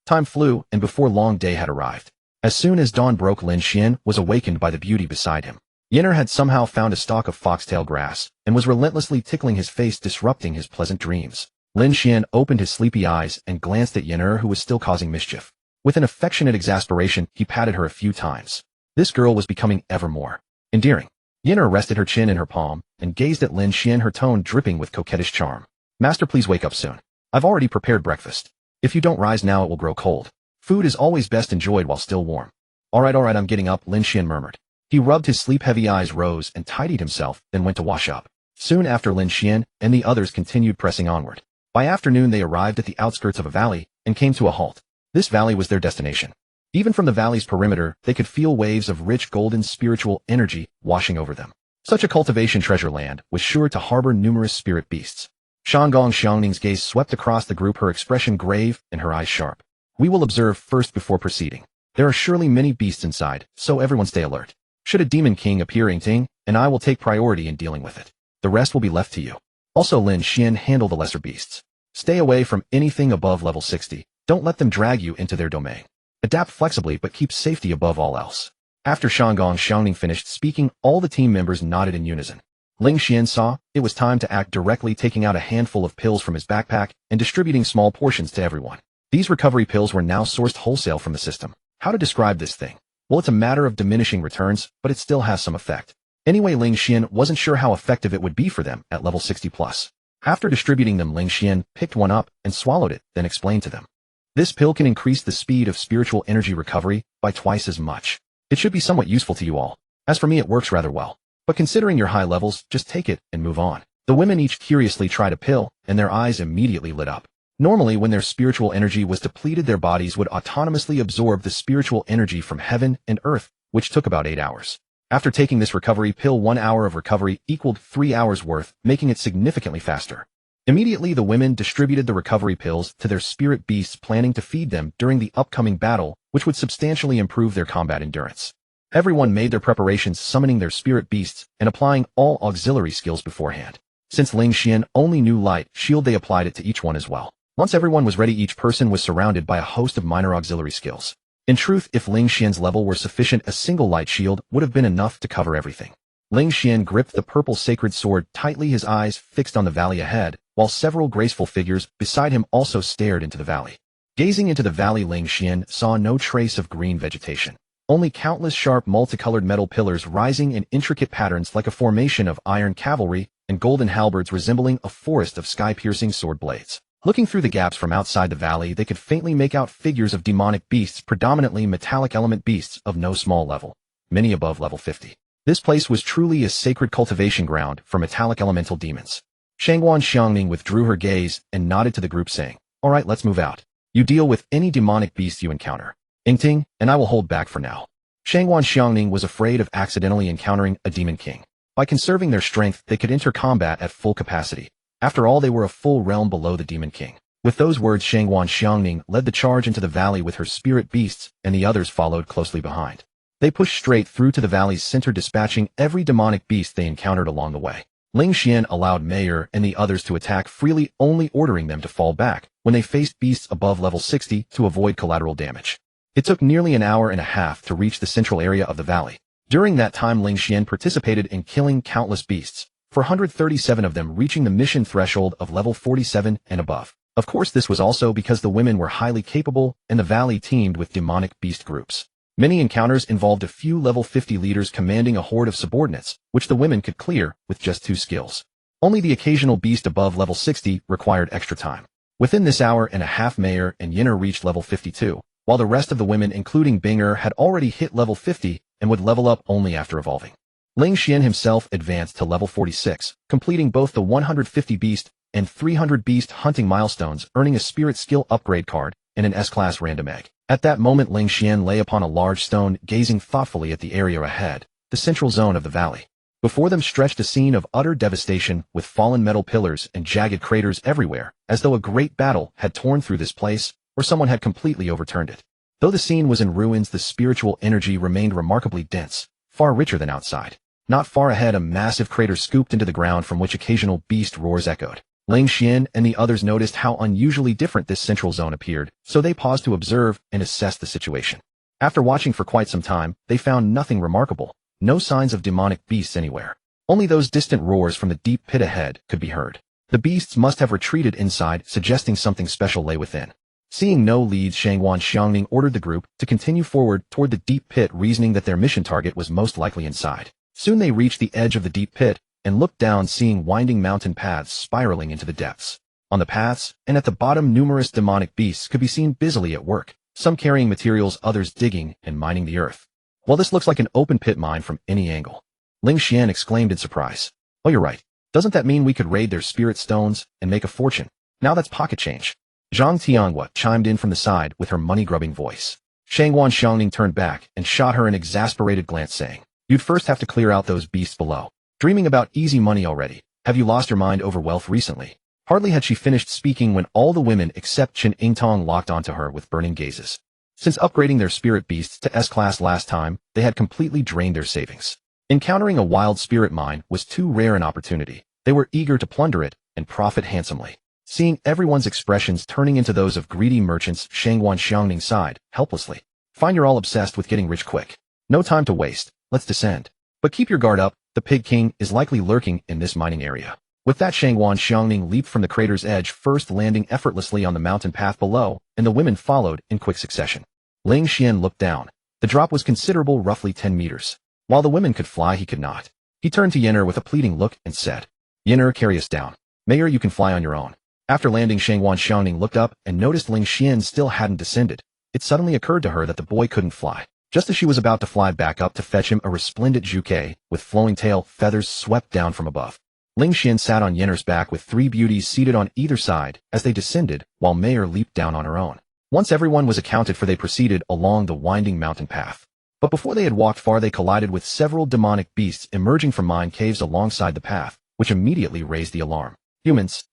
Time flew, and before long day had arrived. As soon as dawn broke, Lin Xuan was awakened by the beauty beside him. Yin'er had somehow found a stalk of foxtail grass and was relentlessly tickling his face, disrupting his pleasant dreams. Lin Xuan opened his sleepy eyes and glanced at Yin'er, who was still causing mischief. With an affectionate exasperation, he patted her a few times. This girl was becoming ever more endearing. Yin'er rested her chin in her palm and gazed at Lin Xuan, her tone dripping with coquettish charm. Master, please wake up soon. I've already prepared breakfast. If you don't rise now, it will grow cold. Food is always best enjoyed while still warm. All right, I'm getting up, Lin Xuan murmured. He rubbed his sleep-heavy eyes, rose, and tidied himself, then went to wash up. Soon after, Lin Xuan and the others continued pressing onward. By afternoon, they arrived at the outskirts of a valley and came to a halt. This valley was their destination. Even from the valley's perimeter, they could feel waves of rich golden spiritual energy washing over them. Such a cultivation treasure land was sure to harbor numerous spirit beasts. Shanggong Xiangning's gaze swept across the group, her expression grave and her eyes sharp. We will observe first before proceeding. There are surely many beasts inside, so everyone stay alert. Should a demon king appear, Ting, and I will take priority in dealing with it. The rest will be left to you. Also, Lin Xuan, handle the lesser beasts. Stay away from anything above level 60. Don't let them drag you into their domain. Adapt flexibly, but keep safety above all else. After Shanggong Xiangning finished speaking, all the team members nodded in unison. Lin Xuan saw it was time to act directly, taking out a handful of pills from his backpack and distributing small portions to everyone. These recovery pills were now sourced wholesale from the system. How to describe this thing? Well, it's a matter of diminishing returns, but it still has some effect. Anyway, Lin Xuan wasn't sure how effective it would be for them at level 60+. After distributing them, Lin Xuan picked one up and swallowed it, then explained to them. This pill can increase the speed of spiritual energy recovery by twice as much. It should be somewhat useful to you all. As for me, it works rather well. But considering your high levels, just take it and move on. The women each curiously tried a pill, and their eyes immediately lit up. Normally, when their spiritual energy was depleted, their bodies would autonomously absorb the spiritual energy from heaven and earth, which took about 8 hours. After taking this recovery pill, 1 hour of recovery equaled 3 hours worth, making it significantly faster. Immediately, the women distributed the recovery pills to their spirit beasts, planning to feed them during the upcoming battle, which would substantially improve their combat endurance. Everyone made their preparations, summoning their spirit beasts and applying all auxiliary skills beforehand. Since Lin Xuan only knew light shield, they applied it to each one as well. Once everyone was ready, each person was surrounded by a host of minor auxiliary skills. In truth, if Lin Xuan's level were sufficient, a single light shield would have been enough to cover everything. Lin Xuan gripped the purple sacred sword tightly, his eyes fixed on the valley ahead, while several graceful figures beside him also stared into the valley. Gazing into the valley, Lin Xuan saw no trace of green vegetation. Only countless sharp multicolored metal pillars rising in intricate patterns like a formation of iron cavalry, and golden halberds resembling a forest of sky-piercing sword blades. Looking through the gaps from outside the valley, they could faintly make out figures of demonic beasts, predominantly metallic element beasts of no small level, many above level 50. This place was truly a sacred cultivation ground for metallic elemental demons. Shanggong Xiangning withdrew her gaze and nodded to the group, saying, "All right, let's move out. You deal with any demonic beast you encounter. Ting, and I will hold back for now." Shanggong Xiangning was afraid of accidentally encountering a demon king. By conserving their strength, they could enter combat at full capacity. After all, they were a full realm below the demon king. With those words, Shangwan Xiangning led the charge into the valley with her spirit beasts, and the others followed closely behind. They pushed straight through to the valley's center, dispatching every demonic beast they encountered along the way. Lin Xuan allowed Mayer and the others to attack freely, only ordering them to fall back when they faced beasts above level 60 to avoid collateral damage. It took nearly an hour and a half to reach the central area of the valley. During that time, Lin Xuan participated in killing countless beasts, 437 of them reaching the mission threshold of level 47 and above. Of course, this was also because the women were highly capable and the valley teemed with demonic beast groups. Many encounters involved a few level 50 leaders commanding a horde of subordinates, which the women could clear with just 2 skills. Only the occasional beast above level 60 required extra time. Within this hour and a half, Mayer and Yinner reached level 52, while the rest of the women, including Binger, had already hit level 50 and would level up only after evolving. Lin Xuan himself advanced to level 46, completing both the 150 beast and 300 beast hunting milestones, earning a spirit skill upgrade card and an S-class random egg. At that moment, Lin Xuan lay upon a large stone, gazing thoughtfully at the area ahead, the central zone of the valley. Before them stretched a scene of utter devastation, with fallen metal pillars and jagged craters everywhere, as though a great battle had torn through this place, or someone had completely overturned it. Though the scene was in ruins, the spiritual energy remained remarkably dense, far richer than outside. Not far ahead, a massive crater scooped into the ground from which occasional beast roars echoed. Lin Xuan and the others noticed how unusually different this central zone appeared, so they paused to observe and assess the situation. After watching for quite some time, they found nothing remarkable, no signs of demonic beasts anywhere. Only those distant roars from the deep pit ahead could be heard. The beasts must have retreated inside, suggesting something special lay within. Seeing no leads, Shangwan Xiangning ordered the group to continue forward toward the deep pit, reasoning that their mission target was most likely inside. Soon they reached the edge of the deep pit and looked down, seeing winding mountain paths spiraling into the depths. On the paths, and at the bottom, numerous demonic beasts could be seen busily at work, some carrying materials, others digging and mining the earth. Well, this looks like an open pit mine from any angle. Lin Xuan exclaimed in surprise. Oh, you're right. Doesn't that mean we could raid their spirit stones and make a fortune? Now that's pocket change. Zhang Tianhua chimed in from the side with her money-grubbing voice. Shangwan Xiangning turned back and shot her an exasperated glance, saying, "You'd first have to clear out those beasts below. Dreaming about easy money already. Have you lost your mind over wealth recently?" Hardly had she finished speaking when all the women except Chen Yingtong locked onto her with burning gazes. Since upgrading their spirit beasts to S-class last time, they had completely drained their savings. Encountering a wild spirit mine was too rare an opportunity. They were eager to plunder it and profit handsomely. Seeing everyone's expressions turning into those of greedy merchants, Shangwan Xiangning sighed helplessly. "Fine, you're all obsessed with getting rich quick. No time to waste. Let's descend. But keep your guard up. The Pig King is likely lurking in this mining area." With that, Shangwan Xiangning leaped from the crater's edge, first landing effortlessly on the mountain path below, and the women followed in quick succession. Lin Xuan looked down. The drop was considerable, roughly 10 meters. While the women could fly, he could not. He turned to Yinner with a pleading look and said, "Yinner, carry us down. Mayer, you can fly on your own." After landing, Shangwan Xiangning looked up and noticed Lin Xuan still hadn't descended. It suddenly occurred to her that the boy couldn't fly. Just as she was about to fly back up to fetch him, a resplendent Zhuke with flowing tail feathers swept down from above. Lin Xuan sat on Yinner's back with 3 beauties seated on either side as they descended, while Mayer leaped down on her own. Once everyone was accounted for, they proceeded along the winding mountain path. But before they had walked far, they collided with several demonic beasts emerging from mine caves alongside the path, which immediately raised the alarm. Humans.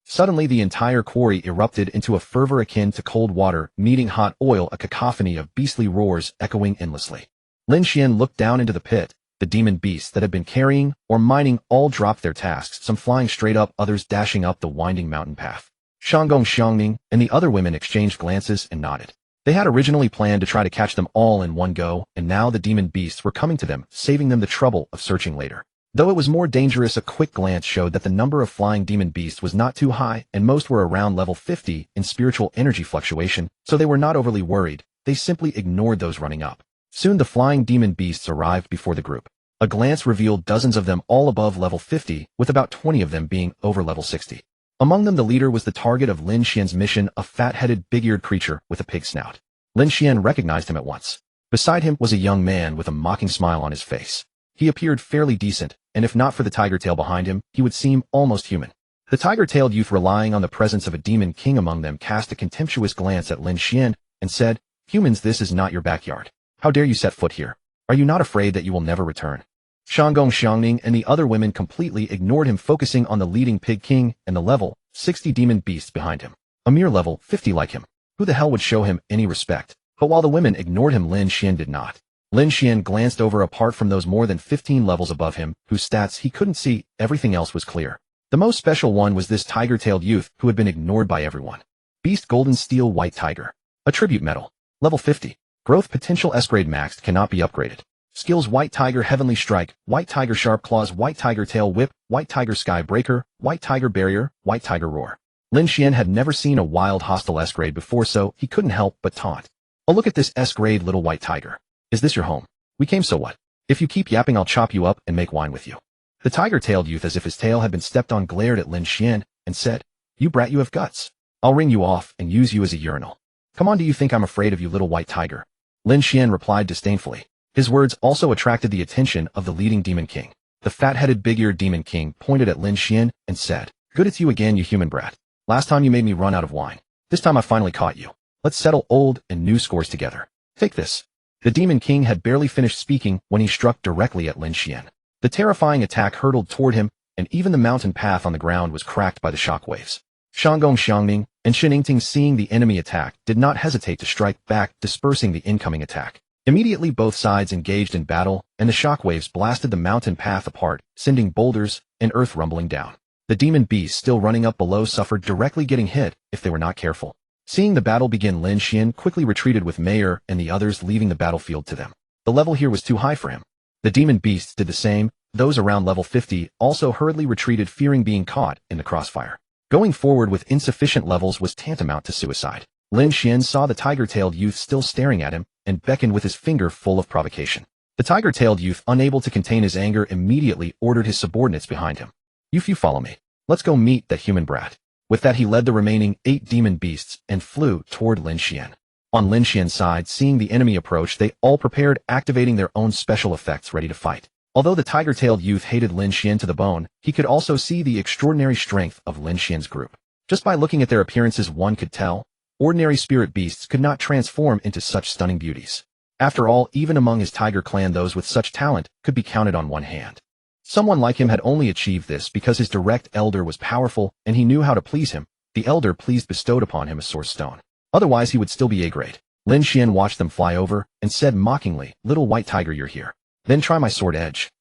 Suddenly, the entire quarry erupted into a fervor akin to cold water meeting hot oil, a cacophony of beastly roars echoing endlessly. Lin Xuan looked down into the pit. The demon beasts that had been carrying or mining all dropped their tasks, some flying straight up, others dashing up the winding mountain path. Shangong Xiangning and the other women exchanged glances and nodded. They had originally planned to try to catch them all in one go, and now the demon beasts were coming to them, saving them the trouble of searching later. Though it was more dangerous, a quick glance showed that the number of flying demon beasts was not too high, and most were around level 50 in spiritual energy fluctuation, so they were not overly worried. They simply ignored those running up. Soon the flying demon beasts arrived before the group. A glance revealed dozens of them, all above level 50, with about 20 of them being over level 60. Among them, the leader was the target of Lin Xuan's mission, a fat-headed, big-eared creature with a pig snout. Lin Xuan recognized him at once. Beside him was a young man with a mocking smile on his face. He appeared fairly decent, and if not for the tiger tail behind him, he would seem almost human. The tiger-tailed youth, relying on the presence of a demon king among them, cast a contemptuous glance at Lin Xuan and said, "Humans, this is not your backyard. How dare you set foot here? Are you not afraid that you will never return?" Shangong Xiangning and the other women completely ignored him, focusing on the leading pig king and the level 60 demon beasts behind him. A mere level 50 like him. Who the hell would show him any respect? But while the women ignored him, Lin Xuan did not. Lin Xuan glanced over. Apart from those more than 15 levels above him, whose stats he couldn't see, everything else was clear. The most special one was this tiger-tailed youth who had been ignored by everyone. Beast Golden Steel White Tiger. Attribute Medal. Level 50. Growth Potential S-Grade maxed, cannot be upgraded. Skills: White Tiger Heavenly Strike, White Tiger Sharp Claws, White Tiger Tail Whip, White Tiger Sky Breaker, White Tiger Barrier, White Tiger Roar. Lin Xuan had never seen a wild hostile S-Grade before, so he couldn't help but taunt. Oh, look at this S-Grade little white tiger. Is this your home? We came, so what? If you keep yapping, I'll chop you up and make wine with you. The tiger-tailed youth, as if his tail had been stepped on, glared at Lin Xuan and said, "You brat, you have guts. I'll wring you off and use you as a urinal. Come on, do you think I'm afraid of you, little white tiger?" Lin Xuan replied disdainfully. His words also attracted the attention of the leading Demon King. The fat-headed, big-eared Demon King pointed at Lin Xuan and said, "Good, it's you again, you human brat. Last time you made me run out of wine. This time I finally caught you. Let's settle old and new scores together. Take this." The Demon King had barely finished speaking when he struck directly at Lin Xuan. The terrifying attack hurtled toward him, and even the mountain path on the ground was cracked by the shockwaves. Shanggong Xiangming and Sheningting, seeing the enemy attack, did not hesitate to strike back, dispersing the incoming attack. Immediately both sides engaged in battle, and the shockwaves blasted the mountain path apart, sending boulders and earth rumbling down. The demon beasts still running up below suffered directly, getting hit if they were not careful. Seeing the battle begin, Lin Xuan quickly retreated, with Mayer and the others leaving the battlefield to them. The level here was too high for him. The demon beasts did the same. Those around level 50 also hurriedly retreated, fearing being caught in the crossfire. Going forward with insufficient levels was tantamount to suicide. Lin Xuan saw the tiger-tailed youth still staring at him and beckoned with his finger, full of provocation. The tiger-tailed youth, unable to contain his anger, immediately ordered his subordinates behind him. "You few follow me. Let's go meet that human brat." With that, he led the remaining 8 demon beasts and flew toward Lin Xuan. On Lin Xuan's side, seeing the enemy approach, they all prepared, activating their own special effects, ready to fight. Although the tiger-tailed youth hated Lin Xuan to the bone, he could also see the extraordinary strength of Lin Xuan's group. Just by looking at their appearances, one could tell ordinary spirit beasts could not transform into such stunning beauties. After all, even among his tiger clan, those with such talent could be counted on one hand. Someone like him had only achieved this because his direct elder was powerful and he knew how to please him. The elder pleased bestowed upon him a source stone. Otherwise, he would still be A-grade. Lin Xuan watched them fly over and said mockingly, "Little white tiger, you're here. Then try my sword edge."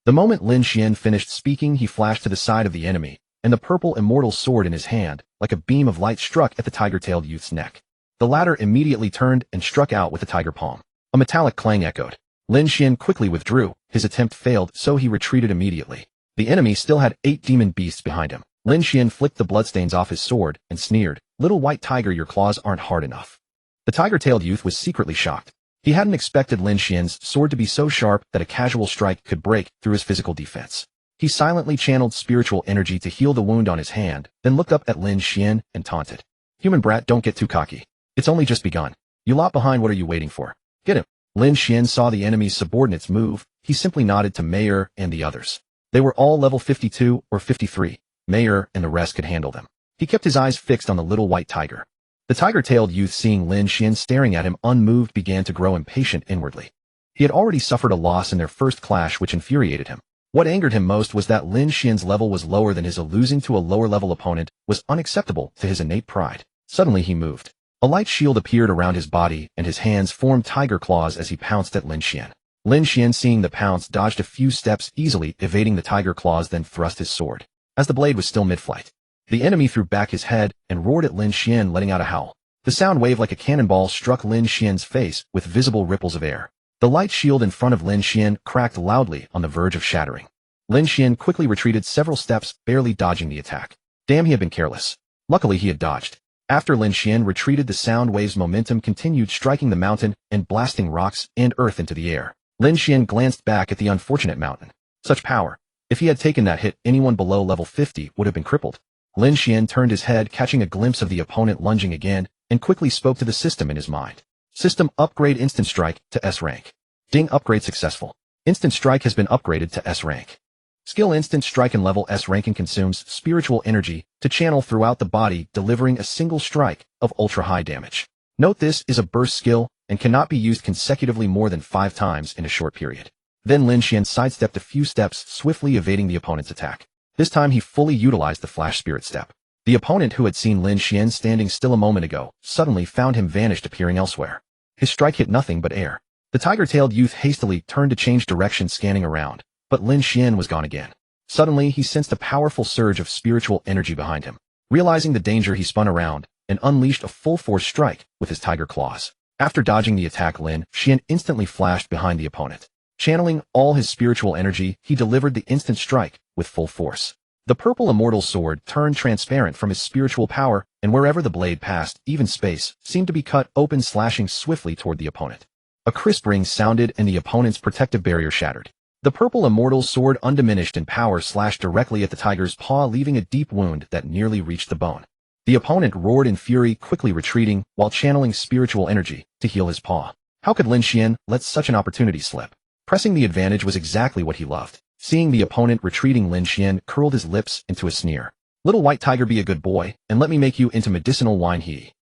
The moment Lin Xuan finished speaking, he flashed to the side of the enemy, and the purple immortal sword in his hand, like a beam of light, struck at the tiger-tailed youth's neck. The latter immediately turned and struck out with a tiger palm. A metallic clang echoed. Lin Xuan quickly withdrew. His attempt failed, so he retreated immediately. The enemy still had 8 demon beasts behind him. Lin Xuan flicked the bloodstains off his sword and sneered, "Little white tiger, your claws aren't hard enough." The tiger-tailed youth was secretly shocked. He hadn't expected Lin Xuan's sword to be so sharp that a casual strike could break through his physical defense. He silently channeled spiritual energy to heal the wound on his hand, then looked up at Lin Xuan and taunted, "Human brat, don't get too cocky. It's only just begun. You lot behind, what are you waiting for? Get him." Lin Xuan saw the enemy's subordinates move. He simply nodded to Mayer and the others. They were all level 52 or 53. Mayer and the rest could handle them. He kept his eyes fixed on the little white tiger. The tiger-tailed youth, seeing Lin Xuan staring at him unmoved, began to grow impatient inwardly. He had already suffered a loss in their first clash, which infuriated him. What angered him most was that Lin Xuan's level was lower than his. Losing to a lower-level opponent was unacceptable to his innate pride. Suddenly he moved. A light shield appeared around his body, and his hands formed tiger claws as he pounced at Lin Xuan. Lin Xuan, seeing the pounce, dodged a few steps, easily evading the tiger claws, then thrust his sword. As the blade was still mid-flight, the enemy threw back his head and roared at Lin Xuan, letting out a howl. The sound wave like a cannonball struck Lin Xuan's face with visible ripples of air. The light shield in front of Lin Xuan cracked loudly, on the verge of shattering. Lin Xuan quickly retreated several steps, barely dodging the attack. Damn, he had been careless. Luckily, he had dodged. After Lin Xuan retreated, the sound wave's momentum continued, striking the mountain and blasting rocks and earth into the air. Lin Xuan glanced back at the unfortunate mountain. Such power. If he had taken that hit, anyone below level 50 would have been crippled. Lin Xuan turned his head, catching a glimpse of the opponent lunging again, and quickly spoke to the system in his mind. System, upgrade instant strike to S rank. Ding, upgrade successful. Instant strike has been upgraded to S rank. Skill, instant strike and level S ranking, consumes spiritual energy to channel throughout the body, delivering a single strike of ultra-high damage. Note, this is a burst skill and cannot be used consecutively more than 5 times in a short period. Then Lin Xuan sidestepped a few steps, swiftly evading the opponent's attack. This time he fully utilized the flash spirit step. The opponent who had seen Lin Xuan standing still a moment ago suddenly found him vanished appearing elsewhere. His strike hit nothing but air. The tiger-tailed youth hastily turned to change direction scanning around, but Lin Xuan was gone again. Suddenly he sensed a powerful surge of spiritual energy behind him. Realizing the danger, he spun around and unleashed a full-force strike with his tiger claws. After dodging the attack, Lin Xuan instantly flashed behind the opponent. Channeling all his spiritual energy, he delivered the instant strike with full force. The purple immortal sword turned transparent from his spiritual power, and wherever the blade passed, even space seemed to be cut open, slashing swiftly toward the opponent. A crisp ring sounded and the opponent's protective barrier shattered. The purple immortal sword, undiminished in power, slashed directly at the tiger's paw, leaving a deep wound that nearly reached the bone. The opponent roared in fury, quickly retreating while channeling spiritual energy to heal his paw. How could Lin Xuan let such an opportunity slip? Pressing the advantage was exactly what he loved. Seeing the opponent retreating, Lin Xuan curled his lips into a sneer. "Little white tiger, be a good boy, and let me make you into medicinal wine."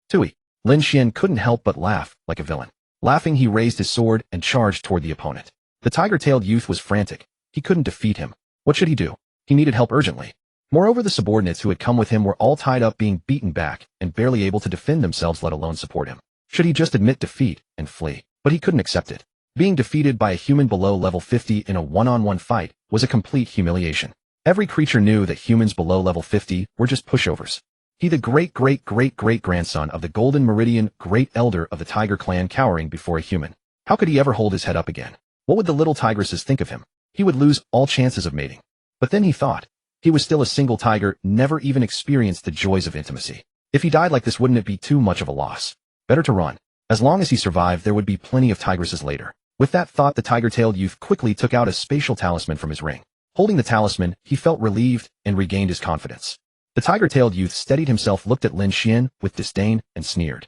Tui. Lin Xuan couldn't help but laugh like a villain. Laughing, he raised his sword and charged toward the opponent. The tiger-tailed youth was frantic. He couldn't defeat him. What should he do? He needed help urgently. Moreover, the subordinates who had come with him were all tied up, being beaten back, and barely able to defend themselves, let alone support him. Should he just admit defeat and flee? But he couldn't accept it. Being defeated by a human below level 50 in a one-on-one fight was a complete humiliation. Every creature knew that humans below level 50 were just pushovers. He, the great-great-great-great-grandson of the Golden Meridian, great elder of the Tiger clan, cowering before a human. How could he ever hold his head up again? What would the little tigresses think of him? He would lose all chances of mating. But then he thought, he was still a single tiger, never even experienced the joys of intimacy. If he died like this, wouldn't it be too much of a loss? Better to run. As long as he survived, there would be plenty of tigresses later. With that thought, the tiger-tailed youth quickly took out a spatial talisman from his ring. Holding the talisman, he felt relieved and regained his confidence. The tiger-tailed youth steadied himself, looked at Lin Xuan with disdain, and sneered.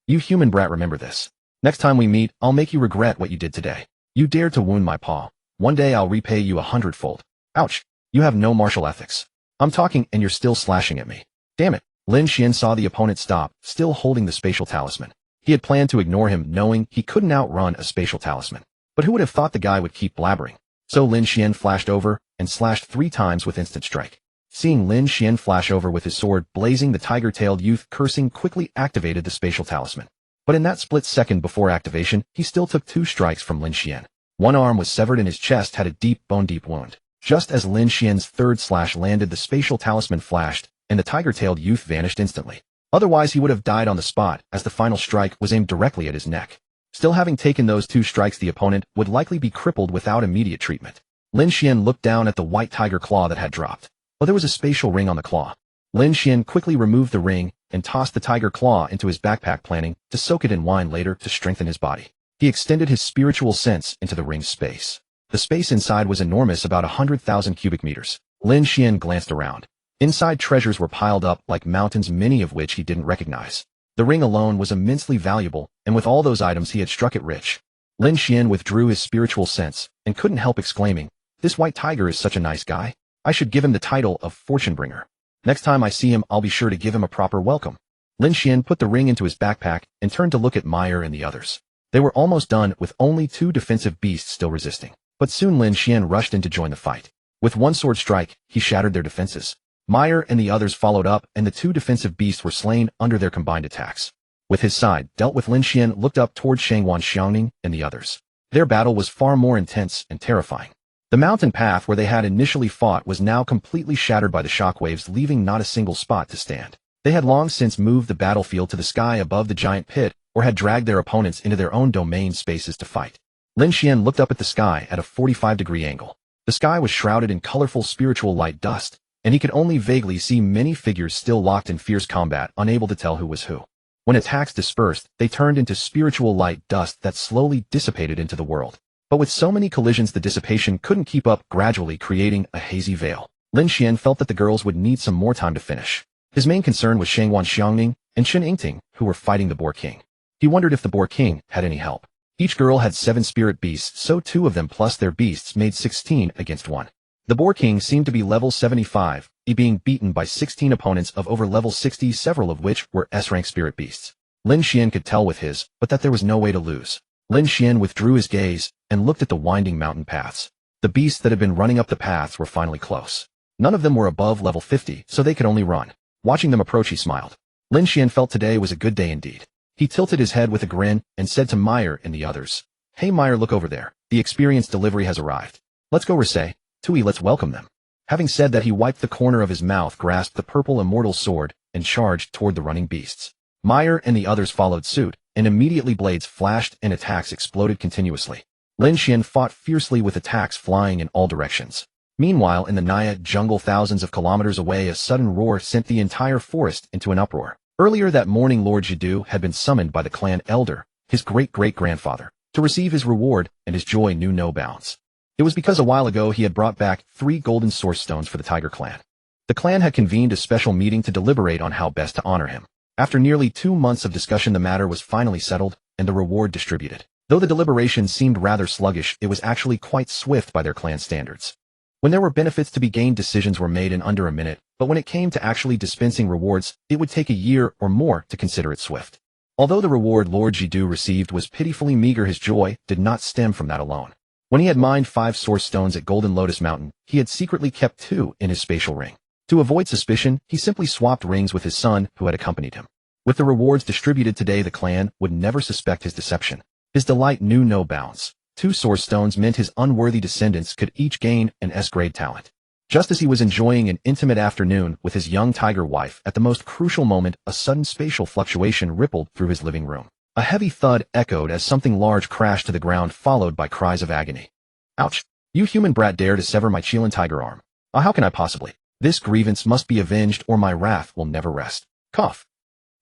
"You human brat, remember this. Next time we meet, I'll make you regret what you did today. You dared to wound my paw. One day I'll repay you 100-fold. Ouch. You have no martial ethics. I'm talking and you're still slashing at me. Damn it." Lin Xuan saw the opponent stop, still holding the spatial talisman. He had planned to ignore him, knowing he couldn't outrun a spatial talisman. But who would have thought the guy would keep blabbering? So Lin Xuan flashed over and slashed 3 times with instant strike. Seeing Lin Xuan flash over with his sword blazing, the tiger-tailed youth, cursing, quickly activated the spatial talisman. But in that split second before activation, he still took 2 strikes from Lin Xuan. One arm was severed and his chest had a deep, bone-deep wound. Just as Lin Xuan's 3rd slash landed, the spatial talisman flashed, and the tiger-tailed youth vanished instantly. Otherwise, he would have died on the spot, as the final strike was aimed directly at his neck. Still, having taken those 2 strikes, the opponent would likely be crippled without immediate treatment. Lin Xuan looked down at the white tiger claw that had dropped. Well, there was a spatial ring on the claw. Lin Xuan quickly removed the ring and tossed the tiger claw into his backpack, planning to soak it in wine later to strengthen his body. He extended his spiritual sense into the ring's space. The space inside was enormous, about 100,000 cubic meters. Lin Xuan glanced around. Inside, treasures were piled up like mountains, many of which he didn't recognize. The ring alone was immensely valuable, and with all those items he had struck it rich. Lin Xuan withdrew his spiritual sense and couldn't help exclaiming, "This white tiger is such a nice guy. I should give him the title of Fortune Bringer. Next time I see him, I'll be sure to give him a proper welcome." Lin Xuan put the ring into his backpack and turned to look at Meyer and the others. They were almost done, with only 2 defensive beasts still resisting. But soon Lin Xuan rushed in to join the fight. With one sword strike, he shattered their defenses. Meyer and the others followed up, and the 2 defensive beasts were slain under their combined attacks. With his side dealt with, Lin Xuan looked up toward Xiangning and the others. Their battle was far more intense and terrifying. The mountain path where they had initially fought was now completely shattered by the shockwaves, leaving not a single spot to stand. They had long since moved the battlefield to the sky above the giant pit, or had dragged their opponents into their own domain spaces to fight. Lin Xuan looked up at the sky at a 45-degree angle. The sky was shrouded in colorful spiritual light dust, and he could only vaguely see many figures still locked in fierce combat, unable to tell who was who. When attacks dispersed, they turned into spiritual light dust that slowly dissipated into the world. But with so many collisions, the dissipation couldn't keep up, gradually creating a hazy veil. Lin Xuan felt that the girls would need some more time to finish. His main concern was Xiangning and Chen, who were fighting the Boar King. He wondered if the Boar King had any help. Each girl had 7 spirit beasts, so 2 of them plus their beasts made 16 against 1. The Boar King seemed to be level 75, being beaten by 16 opponents of over level 60, several of which were S-rank spirit beasts. Lin Xuan could tell with his, but that there was no way to lose. Lin Xuan withdrew his gaze and looked at the winding mountain paths. The beasts that had been running up the paths were finally close. None of them were above level 50, so they could only run. Watching them approach, he smiled. Lin Xuan felt today was a good day indeed. He tilted his head with a grin and said to Meyer and the others, "Hey Meyer, look over there. The experienced delivery has arrived. Let's go, Risei. Tui, let's welcome them." Having said that, he wiped the corner of his mouth, grasped the purple immortal sword, and charged toward the running beasts. Meyer and the others followed suit, and immediately blades flashed and attacks exploded continuously. Lin Xuan fought fiercely with attacks flying in all directions. Meanwhile, in the Naya jungle thousands of kilometers away, a sudden roar sent the entire forest into an uproar. Earlier that morning, Lord Jidu had been summoned by the clan elder, his great-great-grandfather, to receive his reward, and his joy knew no bounds. It was because a while ago he had brought back 3 golden source stones for the Tiger clan. The clan had convened a special meeting to deliberate on how best to honor him. After nearly 2 months of discussion, the matter was finally settled, and the reward distributed. Though the deliberation seemed rather sluggish, it was actually quite swift by their clan standards. When there were benefits to be gained, decisions were made in under a minute, but when it came to actually dispensing rewards, it would take a year or more to consider it swift. Although the reward Lord Jidu received was pitifully meager, his joy did not stem from that alone. When he had mined 5 source stones at Golden Lotus Mountain, he had secretly kept 2 in his spatial ring. To avoid suspicion, he simply swapped rings with his son, who had accompanied him. With the rewards distributed today, the clan would never suspect his deception. His delight knew no bounds. 2 source stones meant his unworthy descendants could each gain an S-grade talent. Just as he was enjoying an intimate afternoon with his young tiger wife, at the most crucial moment, a sudden spatial fluctuation rippled through his living room. A heavy thud echoed as something large crashed to the ground, followed by cries of agony. "Ouch! You human brat dare to sever my Chilean tiger arm. Ah, how can I possibly? This grievance must be avenged, or my wrath will never rest." Cough.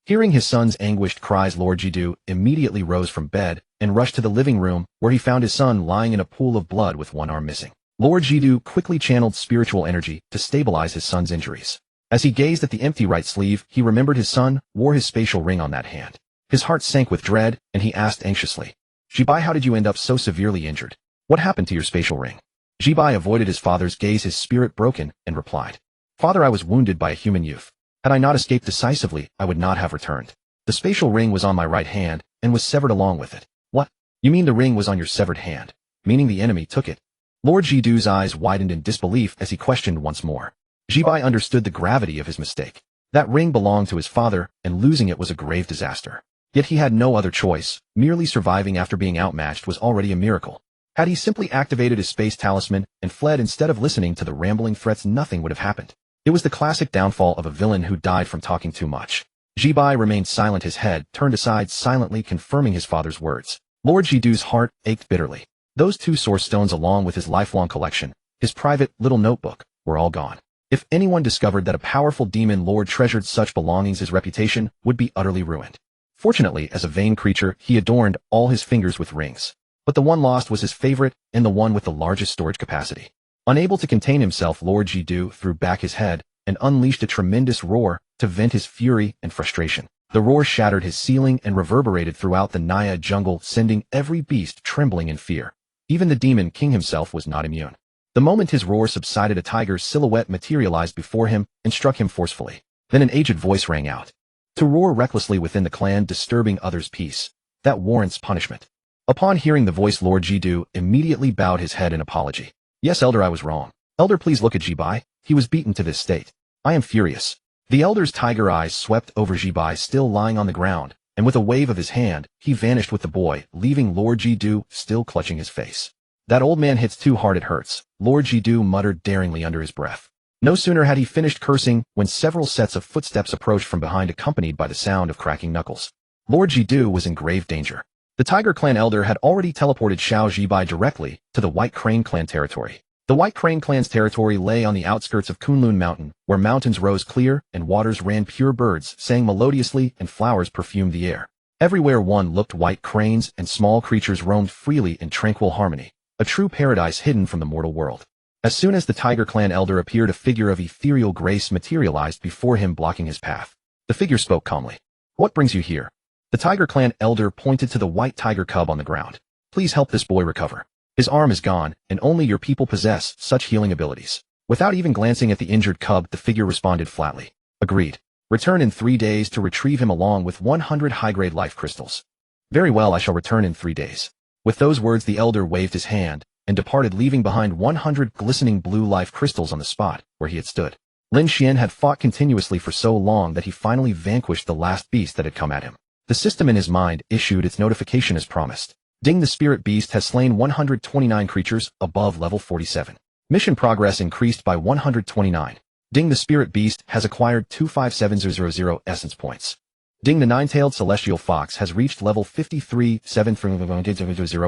Hearing his son's anguished cries, Lord Jidu immediately rose from bed and rushed to the living room, where he found his son lying in a pool of blood with one arm missing. Lord Jidu quickly channeled spiritual energy to stabilize his son's injuries. As he gazed at the empty right sleeve, he remembered his son wore his spatial ring on that hand. His heart sank with dread, and he asked anxiously, "Jibai, how did you end up so severely injured? What happened to your spatial ring?" Jibai avoided his father's gaze, his spirit broken, and replied, "Father, I was wounded by a human youth. Had I not escaped decisively, I would not have returned. The spatial ring was on my right hand, and was severed along with it." "What? You mean the ring was on your severed hand? Meaning the enemy took it?" Lord Jidu's eyes widened in disbelief as he questioned once more. Jibai understood the gravity of his mistake. That ring belonged to his father, and losing it was a grave disaster. Yet he had no other choice. Merely surviving after being outmatched was already a miracle. Had he simply activated his space talisman and fled instead of listening to the rambling threats, nothing would have happened. It was the classic downfall of a villain who died from talking too much. Jibai remained silent, his head turned aside, silently confirming his father's words. Lord Jidu's heart ached bitterly. Those 2 source stones, along with his lifelong collection, his private little notebook, were all gone. If anyone discovered that a powerful demon lord treasured such belongings, his reputation would be utterly ruined. Fortunately, as a vain creature, he adorned all his fingers with rings. But the one lost was his favorite, and the one with the largest storage capacity. Unable to contain himself, Lord Jidu threw back his head and unleashed a tremendous roar to vent his fury and frustration. The roar shattered his ceiling and reverberated throughout the Naya jungle, sending every beast trembling in fear. Even the demon king himself was not immune. The moment his roar subsided, a tiger's silhouette materialized before him and struck him forcefully. Then an aged voice rang out. "To roar recklessly within the clan, disturbing others' peace, that warrants punishment." Upon hearing the voice, Lord Jidu immediately bowed his head in apology. "Yes, Elder, I was wrong. Elder, please look at Jibai. He was beaten to this state. I am furious." The elder's tiger eyes swept over Jibai, still lying on the ground, and with a wave of his hand, he vanished with the boy, leaving Lord Jidu still clutching his face. "That old man hits too hard, it hurts," Lord Jidu muttered daringly under his breath. No sooner had he finished cursing when several sets of footsteps approached from behind, accompanied by the sound of cracking knuckles. Lord Jidu was in grave danger. The Tiger Clan elder had already teleported Xiao Jibai directly to the White Crane Clan territory. The White Crane Clan's territory lay on the outskirts of Kunlun Mountain, where mountains rose clear and waters ran pure, birds sang melodiously and flowers perfumed the air. Everywhere one looked, white cranes and small creatures roamed freely in tranquil harmony, a true paradise hidden from the mortal world. As soon as the Tiger Clan elder appeared, a figure of ethereal grace materialized before him, blocking his path. The figure spoke calmly. "What brings you here?" The Tiger Clan elder pointed to the white tiger cub on the ground. "Please help this boy recover. His arm is gone, and only your people possess such healing abilities." Without even glancing at the injured cub, the figure responded flatly. "Agreed. Return in 3 days to retrieve him along with 100 high-grade life crystals." "Very well, I shall return in 3 days." With those words, the elder waved his hand and departed, leaving behind 100 glistening blue life crystals on the spot where he had stood. Lin Xuan had fought continuously for so long that he finally vanquished the last beast that had come at him. The system in his mind issued its notification as promised. Ding, the spirit beast has slain 129 creatures above level 47. Mission progress increased by 129. Ding, the spirit beast has acquired 257000 essence points. Ding, the nine-tailed celestial fox has reached level 53, 7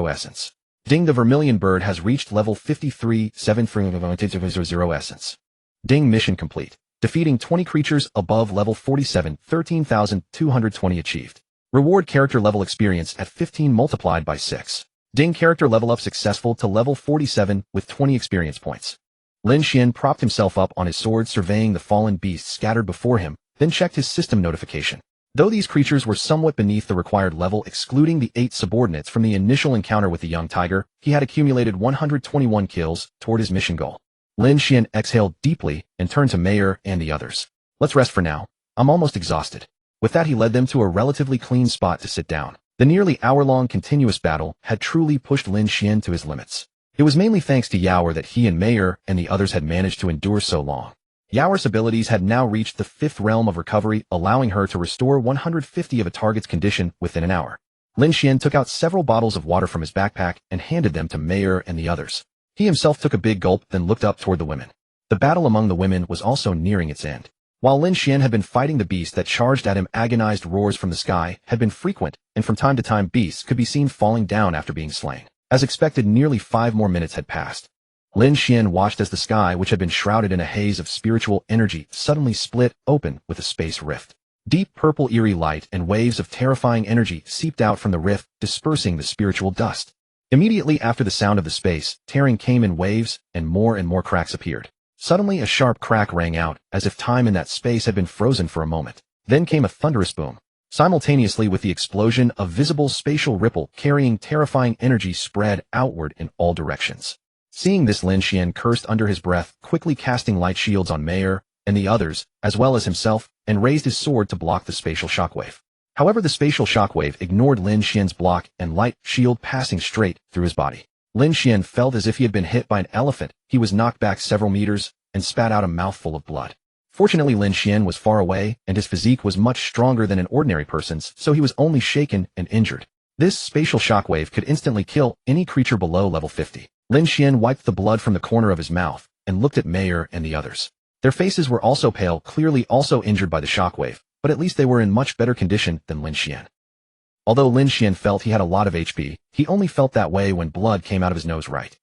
essence. Ding, the vermilion bird has reached level 53, 7 essence. Ding, mission complete. Defeating 20 creatures above level 47, 13,220 achieved. Reward character level experience at 15 multiplied by 6. Ding, character level up successful to level 47 with 20 experience points. Lin Xuan propped himself up on his sword surveying the fallen beasts scattered before him, then checked his system notification. Though these creatures were somewhat beneath the required level excluding the 8 subordinates from the initial encounter with the young tiger, he had accumulated 121 kills toward his mission goal. Lin Xuan exhaled deeply and turned to Mayer and the others. Let's rest for now. I'm almost exhausted. With that he led them to a relatively clean spot to sit down. The nearly hour-long continuous battle had truly pushed Lin Xuan to his limits. It was mainly thanks to Yaoer that he and Mayer and the others had managed to endure so long. Yaoer's abilities had now reached the 5th realm of recovery, allowing her to restore 150 of a target's condition within an hour. Lin Xuan took out several bottles of water from his backpack and handed them to Mayer and the others. He himself took a big gulp, then looked up toward the women. The battle among the women was also nearing its end. While Lin Xuan had been fighting the beast that charged at him, agonized roars from the sky had been frequent, and from time to time beasts could be seen falling down after being slain. As expected, nearly 5 more minutes had passed. Lin Xuan watched as the sky, which had been shrouded in a haze of spiritual energy, suddenly split open with a space rift. Deep purple eerie light and waves of terrifying energy seeped out from the rift, dispersing the spiritual dust. Immediately after the sound of the space tearing came in waves, and more cracks appeared. Suddenly a sharp crack rang out, as if time in that space had been frozen for a moment. Then came a thunderous boom. Simultaneously with the explosion, a visible spatial ripple carrying terrifying energy spread outward in all directions. Seeing this, Lin Xuan cursed under his breath, quickly casting light shields on Mayer and the others, as well as himself, and raised his sword to block the spatial shockwave. However, the spatial shockwave ignored Lin Xuan's block and light shield, passing straight through his body. Lin Xuan felt as if he had been hit by an elephant. He was knocked back several meters and spat out a mouthful of blood. Fortunately, Lin Xuan was far away, and his physique was much stronger than an ordinary person's, so he was only shaken and injured. This spatial shockwave could instantly kill any creature below level 50. Lin Xuan wiped the blood from the corner of his mouth and looked at Mayer and the others. Their faces were also pale, clearly also injured by the shockwave, but at least they were in much better condition than Lin Xuan. Although Lin Xuan felt he had a lot of HP, he only felt that way when blood came out of his nose. Right.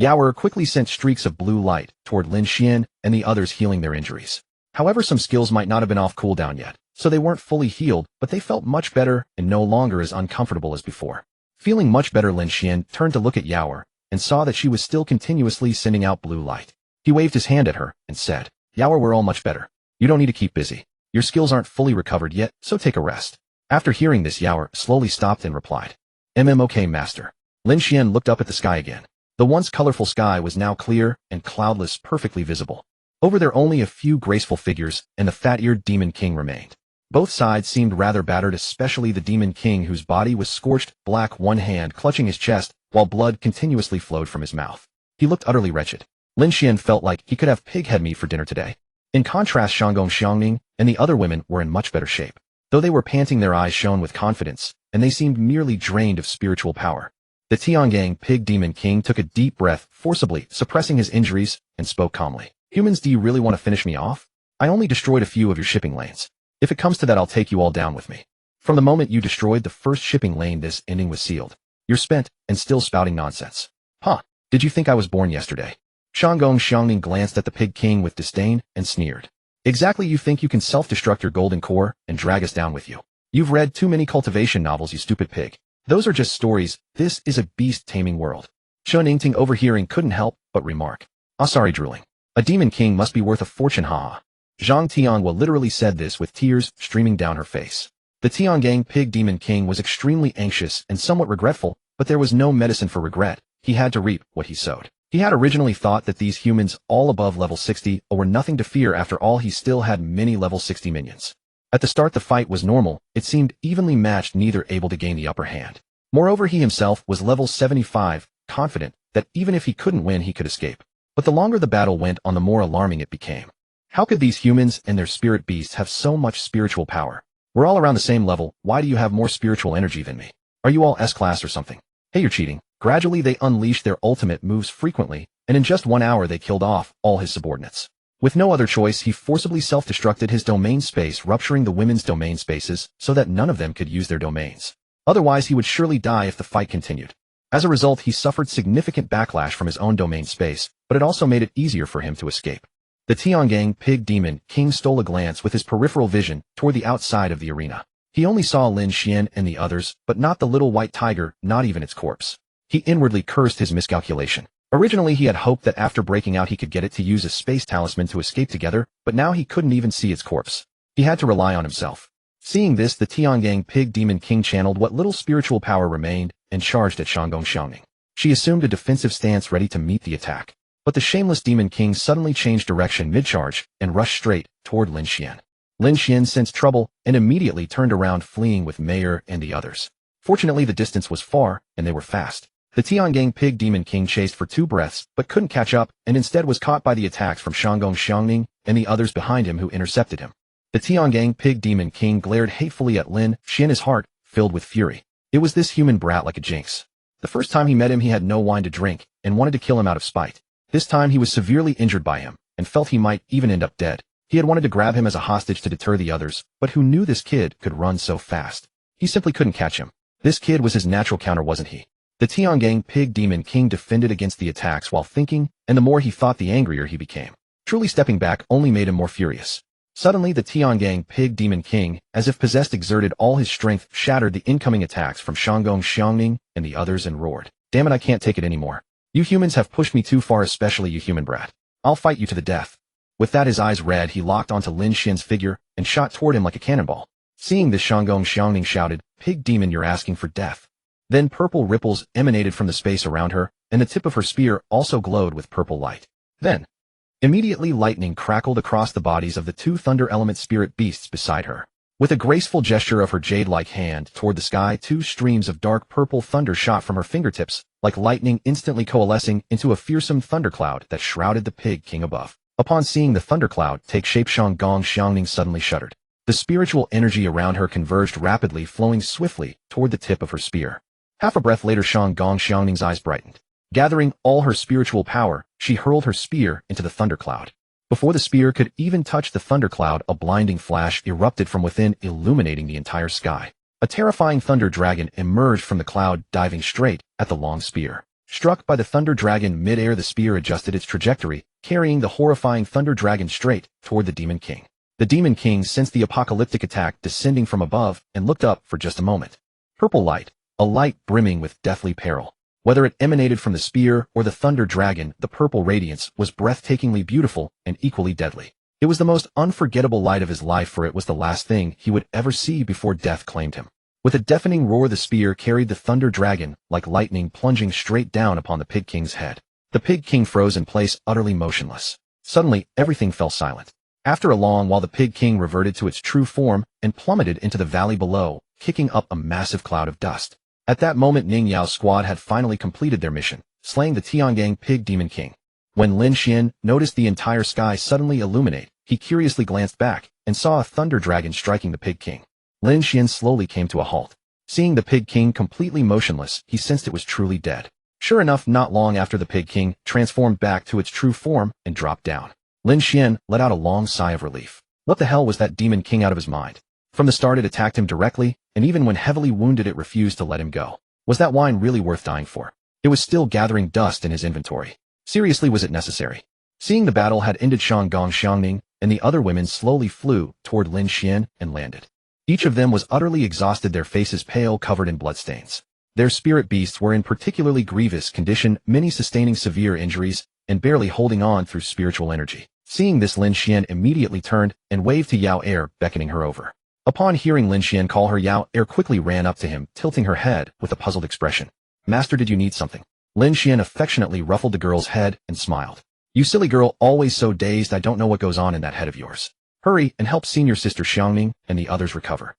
Yaoer quickly sent streaks of blue light toward Lin Xuan and the others, healing their injuries. However, some skills might not have been off cooldown yet, so they weren't fully healed, but they felt much better and no longer as uncomfortable as before. Feeling much better, Lin Xuan turned to look at Yaoer and saw that she was still continuously sending out blue light. He waved his hand at her and said, "Yaoer, we're all much better. You don't need to keep busy. Your skills aren't fully recovered yet, so take a rest." After hearing this, Yaoer slowly stopped and replied, "Okay, master." Lin Xuan looked up at the sky again. The once colorful sky was now clear and cloudless, perfectly visible. Over there only a few graceful figures and the fat-eared Demon King remained. Both sides seemed rather battered, especially the Demon King, whose body was scorched black, one hand clutching his chest, while blood continuously flowed from his mouth. He looked utterly wretched. Lin Xuan felt like he could have pighead meat for dinner today. In contrast, Shanggong Xiangning and the other women were in much better shape. Though they were panting, their eyes shone with confidence, and they seemed merely drained of spiritual power. The Tiangang Pig Demon King took a deep breath, forcibly suppressing his injuries, and spoke calmly. "Humans, do you really want to finish me off? I only destroyed a few of your shipping lanes. If it comes to that, I'll take you all down with me. From the moment you destroyed the first shipping lane, this ending was sealed. You're spent, and still spouting nonsense. Huh, did you think I was born yesterday?" Shanggong Xiangning glanced at the Pig King with disdain and sneered. "Exactly, you think you can self-destruct your golden core and drag us down with you. You've read too many cultivation novels, you stupid pig. Those are just stories. This is a beast-taming world." Chen Yingting, overhearing, couldn't help but remark, "Ah, sorry, drooling. A demon king must be worth a fortune, haha." Zhang Tianhua literally said this with tears streaming down her face. The Tiangang Pig Demon King was extremely anxious and somewhat regretful, but there was no medicine for regret. He had to reap what he sowed. He had originally thought that these humans, all above level 60, were nothing to fear. After all, he still had many level 60 minions. At the start, the fight was normal. It seemed evenly matched, neither able to gain the upper hand. Moreover, he himself was level 75, confident that even if he couldn't win, he could escape. But the longer the battle went on, the more alarming it became. How could these humans and their spirit beasts have so much spiritual power? We're all around the same level, why do you have more spiritual energy than me? Are you all S-class or something? Hey, you're cheating. Gradually they unleashed their ultimate moves frequently, and in just 1 hour they killed off all his subordinates. With no other choice, he forcibly self-destructed his domain space, rupturing the women's domain spaces so that none of them could use their domains. Otherwise, he would surely die if the fight continued. As a result, he suffered significant backlash from his own domain space, but it also made it easier for him to escape. The Tiangang Pig Demon King stole a glance with his peripheral vision toward the outside of the arena. He only saw Lin Xuan and the others, but not the little white tiger, not even its corpse. He inwardly cursed his miscalculation. Originally, he had hoped that after breaking out he could get it to use a space talisman to escape together, but now he couldn't even see its corpse. He had to rely on himself. Seeing this, the Tiangang Pig Demon King channeled what little spiritual power remained and charged at Shanggong Xiangning. She assumed a defensive stance ready to meet the attack. But the shameless Demon King suddenly changed direction mid-charge and rushed straight toward Lin Xuan. Lin Xuan sensed trouble and immediately turned around, fleeing with Mayor and the others. Fortunately, the distance was far and they were fast. The Tiangang Pig Demon King chased for 2 breaths but couldn't catch up and instead was caught by the attacks from Shanggong Xiangning and the others behind him who intercepted him. The Tiangang Pig Demon King glared hatefully at Lin Xuan, his heart filled with fury. It was this human brat like a jinx. The first time he met him he had no wine to drink and wanted to kill him out of spite. This time he was severely injured by him, and felt he might even end up dead. He had wanted to grab him as a hostage to deter the others, but who knew this kid could run so fast? He simply couldn't catch him. This kid was his natural counter, wasn't he? The Tiangang Pig Demon King defended against the attacks while thinking, and the more he thought the angrier he became. Truly stepping back only made him more furious. Suddenly the Tiangang Pig Demon King, as if possessed, exerted all his strength, shattered the incoming attacks from Shanggong Xiangning and the others and roared, "Damn it, I can't take it anymore. You humans have pushed me too far, especially you human brat. I'll fight you to the death." With that, his eyes red, he locked onto Lin Xuan's figure and shot toward him like a cannonball. Seeing this, Shanggong Xiangning shouted, "Pig demon, you're asking for death." Then purple ripples emanated from the space around her, and the tip of her spear also glowed with purple light. Then, immediately lightning crackled across the bodies of the 2 thunder element spirit beasts beside her. With a graceful gesture of her jade-like hand toward the sky, 2 streams of dark purple thunder shot from her fingertips, like lightning, instantly coalescing into a fearsome thundercloud that shrouded the Pig King above. Upon seeing the thundercloud take shape, Shanggong Xiangning suddenly shuddered. The spiritual energy around her converged rapidly, flowing swiftly toward the tip of her spear. Half a breath later, Shanggong Xiangning's eyes brightened. Gathering all her spiritual power, she hurled her spear into the thundercloud. Before the spear could even touch the thundercloud, a blinding flash erupted from within, illuminating the entire sky. A terrifying thunder dragon emerged from the cloud, diving straight at the long spear. Struck by the thunder dragon mid-air, the spear adjusted its trajectory, carrying the horrifying thunder dragon straight toward the Demon King. The Demon King sensed the apocalyptic attack descending from above and looked up for just a moment. Purple light, a light brimming with deathly peril. Whether it emanated from the spear or the thunder dragon, the purple radiance was breathtakingly beautiful and equally deadly. It was the most unforgettable light of his life, for it was the last thing he would ever see before death claimed him. With a deafening roar, the spear carried the thunder dragon like lightning, plunging straight down upon the Pig King's head. The Pig King froze in place, utterly motionless. Suddenly, everything fell silent. After a long while, the Pig King reverted to its true form and plummeted into the valley below, kicking up a massive cloud of dust. At that moment, Ning Yao's squad had finally completed their mission, slaying the Tiangang Pig Demon King. When Lin Xuan noticed the entire sky suddenly illuminate, he curiously glanced back and saw a thunder dragon striking the Pig King. Lin Xuan slowly came to a halt. Seeing the Pig King completely motionless, he sensed it was truly dead. Sure enough, not long after, the Pig King transformed back to its true form and dropped down. Lin Xuan let out a long sigh of relief. What the hell was that Demon King out of his mind? From the start it attacked him directly, and even when heavily wounded it refused to let him go. Was that wine really worth dying for? It was still gathering dust in his inventory. Seriously, was it necessary? Seeing the battle had ended, Shanggong Xiangning and the other women slowly flew toward Lin Xuan and landed. Each of them was utterly exhausted, their faces pale, covered in bloodstains. Their spirit beasts were in particularly grievous condition, many sustaining severe injuries and barely holding on through spiritual energy. Seeing this, Lin Xuan immediately turned and waved to Yao Er, beckoning her over. Upon hearing Lin Xuan call her, Yao Er quickly ran up to him, tilting her head with a puzzled expression. "Master, did you need something?" Lin Xuan affectionately ruffled the girl's head and smiled. "You silly girl, always so dazed, I don't know what goes on in that head of yours. Hurry and help senior sister Xiangning and the others recover."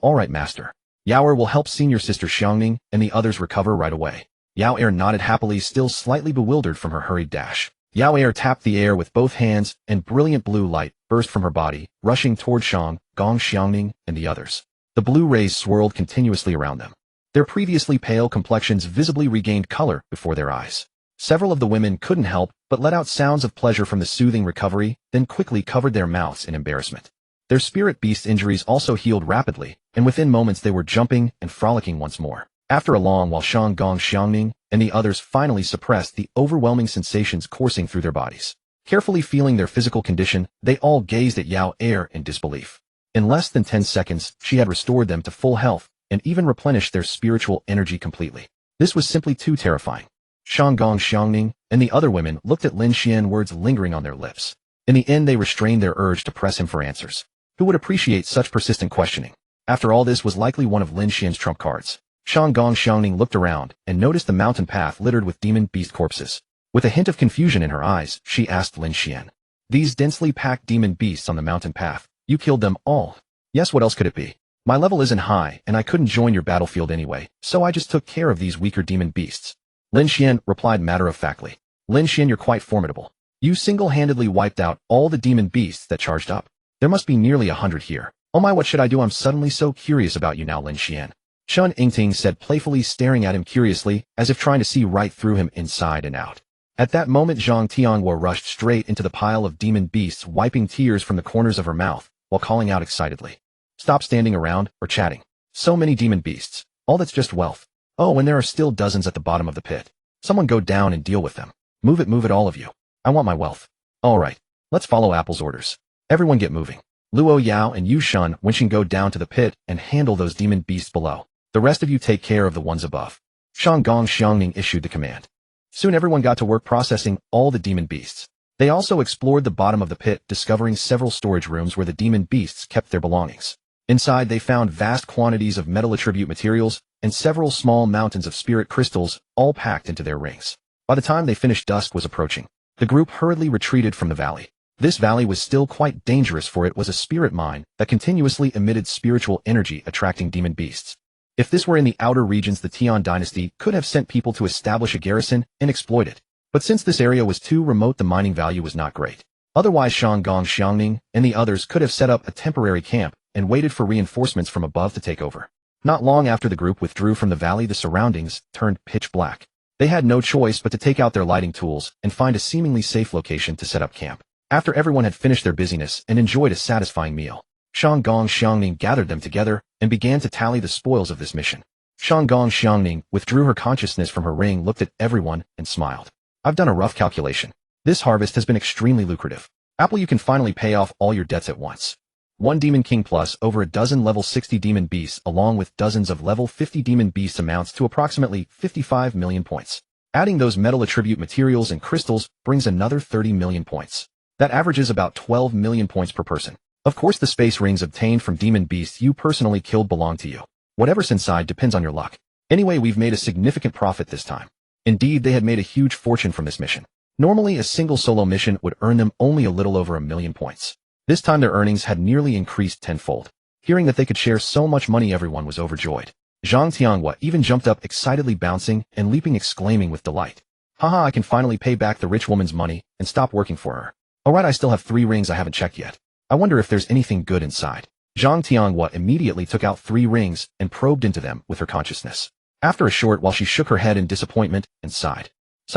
All right, master. Yao Er will help senior sister Xiangning and the others recover right away." Yao Er nodded happily, still slightly bewildered from her hurried dash. Yao Air tapped the air with both hands, and brilliant blue light burst from her body, rushing toward Shang, Gong Xiangning, and the others. The blue rays swirled continuously around them. Their previously pale complexions visibly regained color before their eyes. Several of the women couldn't help but let out sounds of pleasure from the soothing recovery, then quickly covered their mouths in embarrassment. Their spirit beast injuries also healed rapidly, and within moments they were jumping and frolicking once more. After a long while, Shang, Gong Xiangning, and the others finally suppressed the overwhelming sensations coursing through their bodies. Carefully feeling their physical condition, they all gazed at Yao Air in disbelief. In less than 10 seconds, she had restored them to full health, and even replenished their spiritual energy completely. This was simply too terrifying. Shang, Gong Xiangning, and the other women looked at Lin Xuan, words lingering on their lips. In the end, they restrained their urge to press him for answers. Who would appreciate such persistent questioning? After all, this was likely one of Lin Xuan's trump cards. Shang, Gong Xiangning looked around and noticed the mountain path littered with demon beast corpses. With a hint of confusion in her eyes, she asked Lin Xuan. These densely packed demon beasts on the mountain path, you killed them all? Yes, what else could it be? My level isn't high, and I couldn't join your battlefield anyway, so I just took care of these weaker demon beasts. Lin Xuan replied matter-of-factly. Lin Xuan, you're quite formidable. You single-handedly wiped out all the demon beasts that charged up. There must be nearly 100 here. Oh my, what should I do? I'm suddenly so curious about you now, Lin Xuan. Chun Yingting said playfully, staring at him curiously, as if trying to see right through him inside and out. At that moment, Zhang Tianhua rushed straight into the pile of demon beasts, wiping tears from the corners of her mouth, while calling out excitedly. Stop standing around, or chatting. So many demon beasts. All that's just wealth. Oh, and there are still dozens at the bottom of the pit. Someone go down and deal with them. Move it all of you. I want my wealth. Alright, let's follow Apple's orders. Everyone get moving. Luo Yao and Yu Shun Wenxing go down to the pit and handle those demon beasts below. The rest of you take care of the ones above. Shang, Gong Xiangning issued the command. Soon everyone got to work processing all the demon beasts. They also explored the bottom of the pit, discovering several storage rooms where the demon beasts kept their belongings. Inside they found vast quantities of metal attribute materials and several small mountains of spirit crystals, all packed into their rings. By the time they finished, dusk was approaching. The group hurriedly retreated from the valley. This valley was still quite dangerous, for it was a spirit mine that continuously emitted spiritual energy, attracting demon beasts. If this were in the outer regions, the Tian dynasty could have sent people to establish a garrison and exploit it. But since this area was too remote, the mining value was not great. Otherwise, Shang, Gong Xiangning and the others could have set up a temporary camp and waited for reinforcements from above to take over. Not long after the group withdrew from the valley, the surroundings turned pitch black. They had no choice but to take out their lighting tools and find a seemingly safe location to set up camp. After everyone had finished their busyness and enjoyed a satisfying meal, Shang, Gong Xiangning gathered them together and began to tally the spoils of this mission. Shang, Gong Xiangning withdrew her consciousness from her ring, looked at everyone, and smiled. I've done a rough calculation. This harvest has been extremely lucrative. Apple, you can finally pay off all your debts at once. 1 Demon King plus over a dozen level 60 demon beasts along with dozens of level 50 demon beasts amounts to approximately 55 million points. Adding those metal attribute materials and crystals brings another 30 million points. That averages about 12 million points per person. Of course, the space rings obtained from demon beasts you personally killed belong to you. Whatever's inside depends on your luck. Anyway, we've made a significant profit this time. Indeed, they had made a huge fortune from this mission. Normally, a single solo mission would earn them only a little over 1 million points. This time their earnings had nearly increased tenfold. Hearing that they could share so much money, everyone was overjoyed. Zhang Tianhua even jumped up excitedly, bouncing and leaping, exclaiming with delight. Haha, I can finally pay back the rich woman's money and stop working for her. Alright, I still have 3 rings I haven't checked yet. I wonder if there's anything good inside. Zhang Tianhua immediately took out 3 rings and probed into them with her consciousness. After a short while, she shook her head in disappointment and sighed.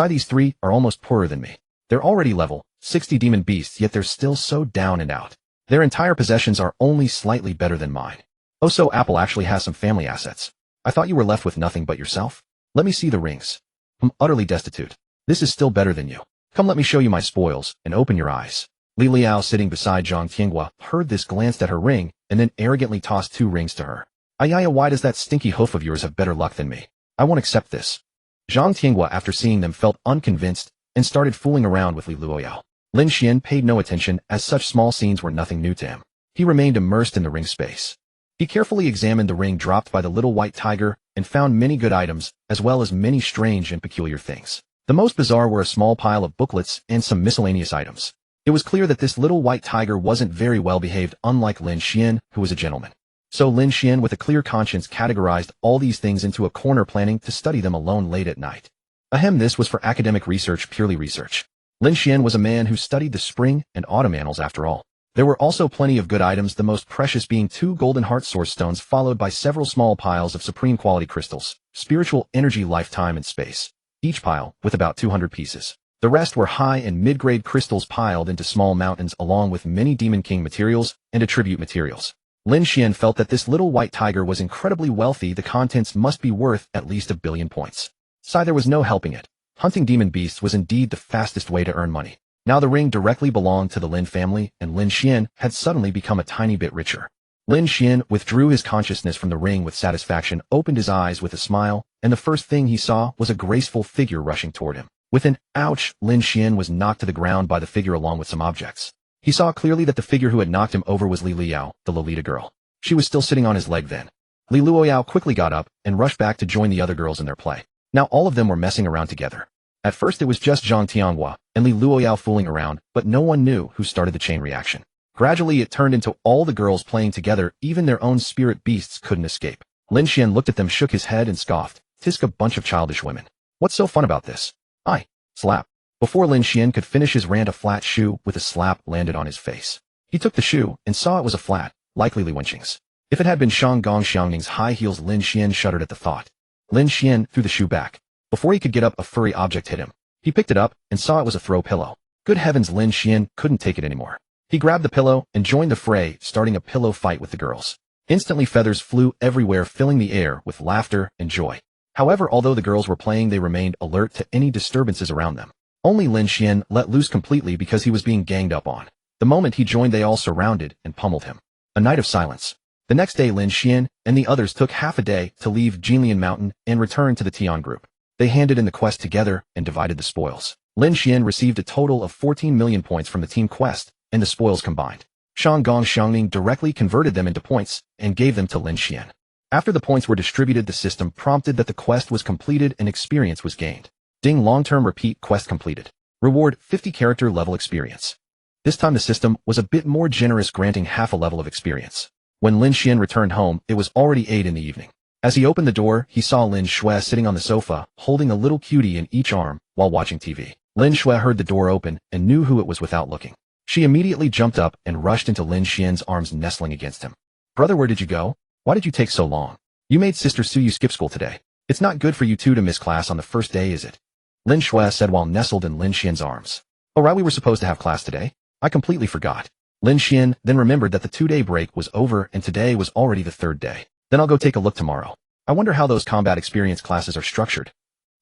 These 3 are almost poorer than me. They're already level 60 demon beasts, yet they're still so down and out. Their entire possessions are only slightly better than mine. Oh, so Apple actually has some family assets. I thought you were left with nothing but yourself. Let me see the rings. I'm utterly destitute. This is still better than you. Come, let me show you my spoils, and open your eyes. Li Liao, sitting beside Zhang Tianhua, heard this, glanced at her ring, and then arrogantly tossed 2 rings to her. Ayaya, why does that stinky hoof of yours have better luck than me? I won't accept this. Zhang Tianhua, after seeing them, felt unconvinced and started fooling around with Li Luoyao. Lin Xuan paid no attention, as such small scenes were nothing new to him. He remained immersed in the ring space. He carefully examined the ring dropped by the little white tiger and found many good items, as well as many strange and peculiar things. The most bizarre were a small pile of booklets and some miscellaneous items. It was clear that this little white tiger wasn't very well behaved, unlike Lin Xuan, who was a gentleman. So Lin Xuan, with a clear conscience, categorized all these things into a corner, planning to study them alone late at night. Ahem, this was for academic research, purely research. Lin Xuan was a man who studied the spring and autumn annals after all. There were also plenty of good items, the most precious being 2 golden heart source stones followed by several small piles of supreme quality crystals, spiritual energy, lifetime and space. Each pile with about 200 pieces. The rest were high and mid-grade crystals piled into small mountains along with many Demon King materials and attribute materials. Lin Xuan felt that this little white tiger was incredibly wealthy. The contents must be worth at least 1 billion points. There was no helping it. Hunting demon beasts was indeed the fastest way to earn money. Now the ring directly belonged to the Lin family, and Lin Xuan had suddenly become a tiny bit richer. Lin Xuan withdrew his consciousness from the ring with satisfaction, opened his eyes with a smile, and the first thing he saw was a graceful figure rushing toward him. With an ouch, Lin Xuan was knocked to the ground by the figure along with some objects. He saw clearly that the figure who had knocked him over was Li Luoyao, the Lolita girl. She was still sitting on his leg then. Li Luoyao quickly got up and rushed back to join the other girls in their play. Now all of them were messing around together. At first it was just Zhang Tianhua and Li Luoyao fooling around, but no one knew who started the chain reaction. Gradually it turned into all the girls playing together, even their own spirit beasts couldn't escape. Lin Xuan looked at them, shook his head and scoffed. "'Tisk a bunch of childish women. What's so fun about this?" "I." Slap. Before Lin Xuan could finish his rant, a flat shoe with a slap landed on his face. He took the shoe and saw it was a flat, likely Li Wenqing's. If it had been Shang Gong Xiangming's high heels, Lin Xuan shuddered at the thought. Lin Xuan threw the shoe back. Before he could get up, a furry object hit him. He picked it up and saw it was a throw pillow. Good heavens, Lin Xuan couldn't take it anymore. He grabbed the pillow and joined the fray, starting a pillow fight with the girls. Instantly feathers flew everywhere, filling the air with laughter and joy. However, although the girls were playing, they remained alert to any disturbances around them. Only Lin Xuan let loose completely because he was being ganged up on. The moment he joined, they all surrounded and pummeled him. A night of silence. The next day, Lin Xuan and the others took half a day to leave Jinlian Mountain and return to the Tian group. They handed in the quest together and divided the spoils. Lin Xuan received a total of 14 million points from the team quest and the spoils combined. Shang Gong Xiangming directly converted them into points and gave them to Lin Xuan. After the points were distributed, the system prompted that the quest was completed and experience was gained. Ding, long-term repeat quest completed. Reward 50 character level experience. This time the system was a bit more generous, granting half a level of experience. When Lin Xuan returned home, it was already 8 in the evening. As he opened the door, he saw Lin Xuan sitting on the sofa, holding a little cutie in each arm while watching TV. Lin Xuan heard the door open and knew who it was without looking. She immediately jumped up and rushed into Lin Xuan's arms, nestling against him. "Brother, where did you go? Why did you take so long? You made Sister Suyu skip school today. It's not good for you two to miss class on the first day, is it?" Lin Xuan said while nestled in Lin Xuan's arms. "Oh right, we were supposed to have class today. I completely forgot." Lin Xuan then remembered that the 2-day break was over and today was already the 3rd day. "Then I'll go take a look tomorrow. I wonder how those combat experience classes are structured."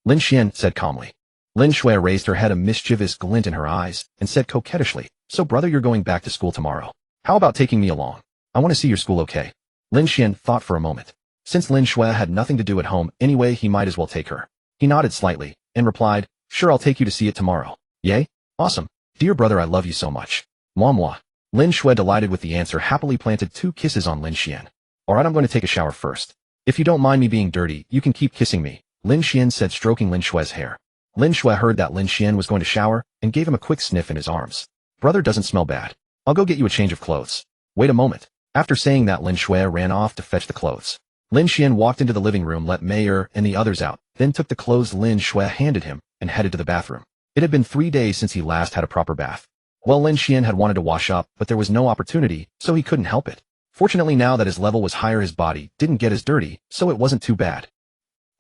Lin Xuan said calmly. Lin Xuan raised her head, a mischievous glint in her eyes, and said coquettishly, "So brother, you're going back to school tomorrow. How about taking me along? I want to see your school, okay?" Lin Xuan thought for a moment. Since Lin Xuan had nothing to do at home anyway, he might as well take her. He nodded slightly and replied, "Sure, I'll take you to see it tomorrow." "Yay? Awesome. Dear brother, I love you so much. Moi moi." Lin Xuan, delighted with the answer, happily planted 2 kisses on Lin Xuan. "Alright, I'm going to take a shower first. If you don't mind me being dirty, you can keep kissing me," Lin Xuan said, stroking Lin Xuan's hair. Lin Xuan heard that Lin Xuan was going to shower and gave him a quick sniff in his arms. "Brother doesn't smell bad. I'll go get you a change of clothes." "Wait a moment." After saying that, Lin Xuan ran off to fetch the clothes. Lin Xuan walked into the living room, let Mayer and the others out, then took the clothes Lin Xuan handed him and headed to the bathroom. It had been 3 days since he last had a proper bath. Well, Lin Xuan had wanted to wash up, but there was no opportunity, so he couldn't help it. Fortunately, now that his level was higher, his body didn't get as dirty, so it wasn't too bad.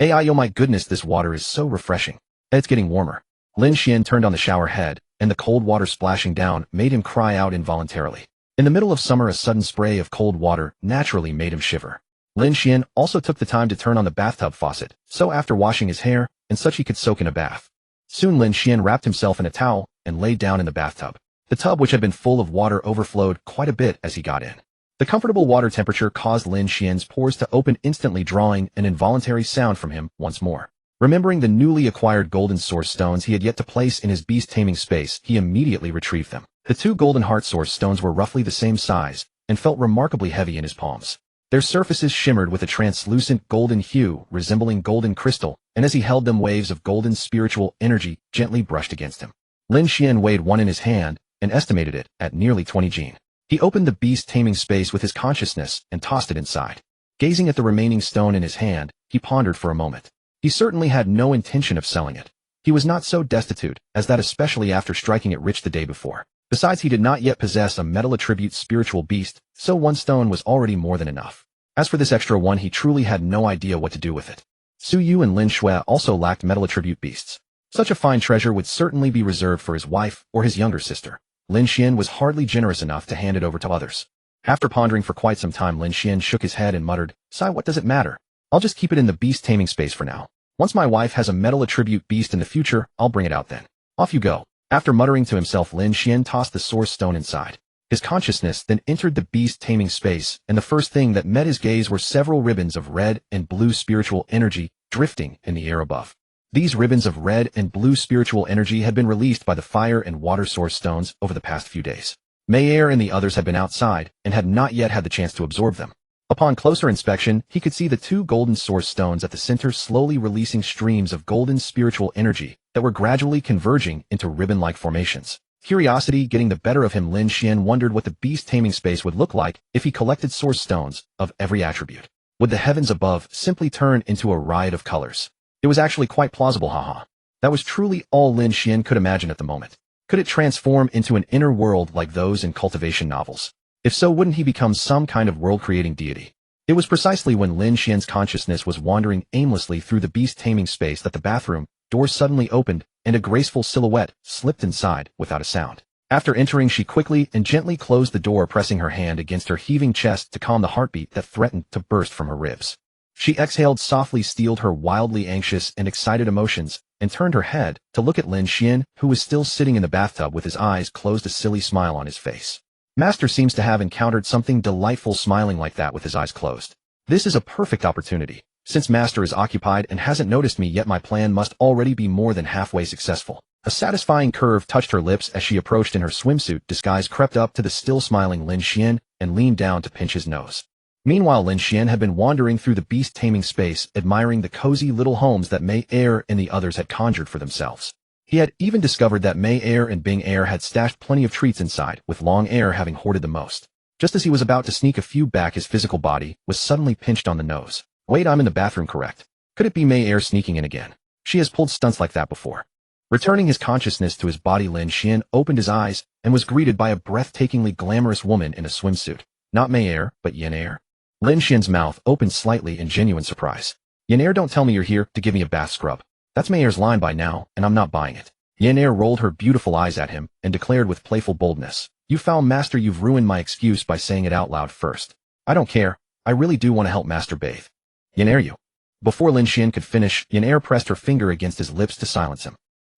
Oh my goodness, this water is so refreshing. It's getting warmer. Lin Xuan turned on the shower head, and the cold water splashing down made him cry out involuntarily. In the middle of summer, a sudden spray of cold water naturally made him shiver. Lin Xuan also took the time to turn on the bathtub faucet, so after washing his hair and such he could soak in a bath. Soon Lin Xuan wrapped himself in a towel and lay down in the bathtub. The tub, which had been full of water, overflowed quite a bit as he got in. The comfortable water temperature caused Lin Xuan's pores to open instantly, drawing an involuntary sound from him once more. Remembering the newly acquired golden source stones he had yet to place in his beast-taming space, he immediately retrieved them. The 2 golden heart source stones were roughly the same size and felt remarkably heavy in his palms. Their surfaces shimmered with a translucent golden hue resembling golden crystal, and as he held them, waves of golden spiritual energy gently brushed against him. Lin Xuan weighed one in his hand and estimated it at nearly 20 jin. He opened the beast-taming space with his consciousness and tossed it inside. Gazing at the remaining stone in his hand, he pondered for a moment. He certainly had no intention of selling it. He was not so destitute as that, especially after striking it rich the day before. Besides, he did not yet possess a metal attribute spiritual beast, so 1 stone was already more than enough. As for this extra 1, he truly had no idea what to do with it. Su Yu and Lin Xuan also lacked metal attribute beasts. Such a fine treasure would certainly be reserved for his wife or his younger sister. Lin Xuan was hardly generous enough to hand it over to others. After pondering for quite some time, Lin Xuan shook his head and muttered, "Sai, what does it matter? I'll just keep it in the beast-taming space for now. Once my wife has a metal attribute beast in the future, I'll bring it out then. Off you go." After muttering to himself, Lin Xuan tossed the source stone inside. His consciousness then entered the beast-taming space, and the first thing that met his gaze were several ribbons of red and blue spiritual energy drifting in the air above. These ribbons of red and blue spiritual energy had been released by the fire and water source stones over the past few days. Mayer and the others had been outside and had not yet had the chance to absorb them. Upon closer inspection, he could see the 2 golden source stones at the center slowly releasing streams of golden spiritual energy that were gradually converging into ribbon-like formations. Curiosity getting the better of him, Lin Xuan wondered what the beast-taming space would look like if he collected source stones of every attribute. Would the heavens above simply turn into a riot of colors? It was actually quite plausible, haha. That was truly all Lin Xuan could imagine at the moment. Could it transform into an inner world like those in cultivation novels? If so, wouldn't he become some kind of world-creating deity? It was precisely when Lin Xuan's consciousness was wandering aimlessly through the beast-taming space that the bathroom door suddenly opened and a graceful silhouette slipped inside without a sound. After entering, she quickly and gently closed the door, pressing her hand against her heaving chest to calm the heartbeat that threatened to burst from her ribs. She exhaled softly, steeled her wildly anxious and excited emotions, and turned her head to look at Lin Xuan, who was still sitting in the bathtub with his eyes closed, a silly smile on his face. Master seems to have encountered something delightful, smiling like that with his eyes closed. This is a perfect opportunity. Since Master is occupied and hasn't noticed me yet, my plan must already be more than halfway successful. A satisfying curve touched her lips as she approached in her swimsuit disguise, crept up to the still smiling Lin Xuan, and leaned down to pinch his nose. Meanwhile, Lin Xuan had been wandering through the beast-taming space, admiring the cozy little homes that Mei Er and the others had conjured for themselves. He had even discovered that Mei Er and Bing Er had stashed plenty of treats inside, with Long Er having hoarded the most. Just as he was about to sneak a few back, his physical body was suddenly pinched on the nose. Wait, I'm in the bathroom, correct? Could it be Mei Er sneaking in again? She has pulled stunts like that before. Returning his consciousness to his body, Lin Xuan opened his eyes and was greeted by a breathtakingly glamorous woman in a swimsuit. Not Mei Er, but Yin Er. Lin Xuan's mouth opened slightly in genuine surprise. Yin Er, don't tell me you're here to give me a bath scrub. That's Mei Er's line by now, and I'm not buying it. Yin Er rolled her beautiful eyes at him and declared with playful boldness, "You foul master, you've ruined my excuse by saying it out loud first. I don't care. I really do want to help Master bathe. Yin Er, you." Before Lin Xuan could finish, Yin Er pressed her finger against his lips to silence him.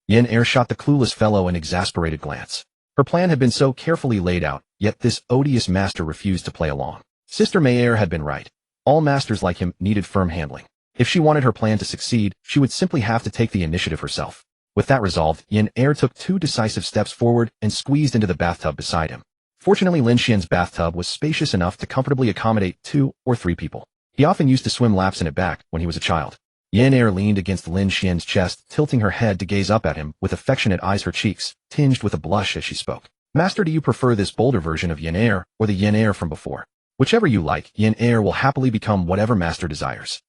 Yin Er shot the clueless fellow an exasperated glance. Her plan had been so carefully laid out, yet this odious master refused to play along. Sister Mei Er had been right. All masters like him needed firm handling. If she wanted her plan to succeed, she would simply have to take the initiative herself. With that resolved, Yin Er took 2 decisive steps forward and squeezed into the bathtub beside him. Fortunately, Lin Xuan's bathtub was spacious enough to comfortably accommodate 2 or 3 people. He often used to swim laps in it back when he was a child. Yin Er leaned against Lin Xuan's chest, tilting her head to gaze up at him with affectionate eyes, her cheeks tinged with a blush as she spoke. "Master, do you prefer this bolder version of Yin Er or the Yin Er from before? Whichever you like, Yin Er will happily become whatever Master desires."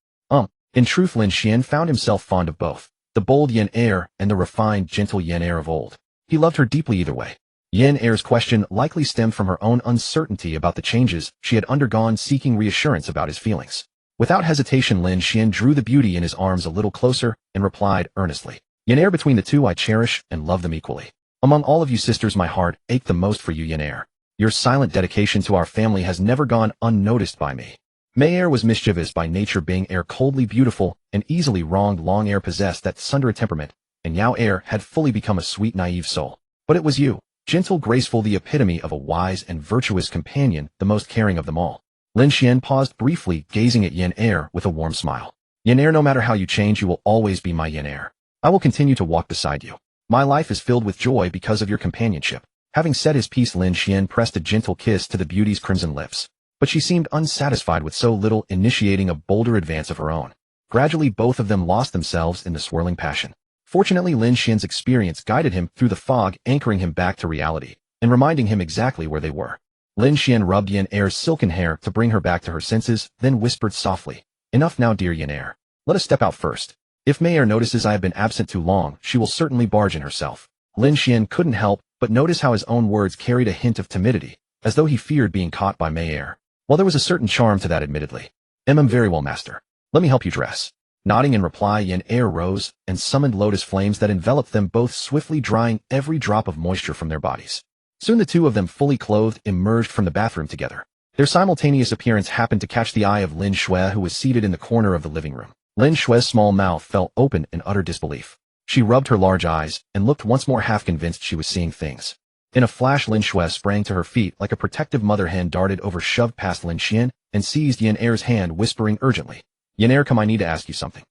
In truth, Lin Xuan found himself fond of both, the bold Yin Er and the refined, gentle Yin Er of old. He loved her deeply either way. Yin Er's question likely stemmed from her own uncertainty about the changes she had undergone, seeking reassurance about his feelings. Without hesitation, Lin Xuan drew the beauty in his arms a little closer and replied earnestly, "Yin Er, between the 2 I cherish and love them equally. Among all of you sisters, my heart ached the most for you, Yin Er. Your silent dedication to our family has never gone unnoticed by me." Mei Er was mischievous by nature, Bing Er coldly beautiful and easily wronged. Long Er possessed that sundry temperament, and Yao Er had fully become a sweet, naive soul. But it was you, gentle, graceful, the epitome of a wise and virtuous companion, the most caring of them all. Lin Xuan paused briefly, gazing at Yin Er with a warm smile. "Yin Er, no matter how you change, you will always be my Yin Er. I will continue to walk beside you. My life is filled with joy because of your companionship." Having said his piece, Lin Xuan pressed a gentle kiss to the beauty's crimson lips. But she seemed unsatisfied with so little, initiating a bolder advance of her own. Gradually, both of them lost themselves in the swirling passion. Fortunately, Lin Xuan's experience guided him through the fog, anchoring him back to reality, and reminding him exactly where they were. Lin Xuan rubbed Yin Er's silken hair to bring her back to her senses, then whispered softly, "Enough now, dear Yin Er. Let us step out first. If Mayer notices I have been absent too long, she will certainly barge in herself. Lin Xuan couldn't help but notice how his own words carried a hint of timidity, as though he feared being caught by Mayer. While there was a certain charm to that admittedly. Very well, master. Let me help you dress. Nodding in reply, Yen Er rose and summoned lotus flames that enveloped them both, swiftly drying every drop of moisture from their bodies. Soon the two of them, fully clothed, emerged from the bathroom together. Their simultaneous appearance happened to catch the eye of Lin Xuan, who was seated in the corner of the living room. Lin Xuan's small mouth fell open in utter disbelief. She rubbed her large eyes and looked once more, half convinced she was seeing things. In a flash, Lin Xuan sprang to her feet like a protective mother hen, darted over, shoved past Lin Xuan, and seized Yen Er's hand, whispering urgently, "Yen Er, come, I need to ask you something."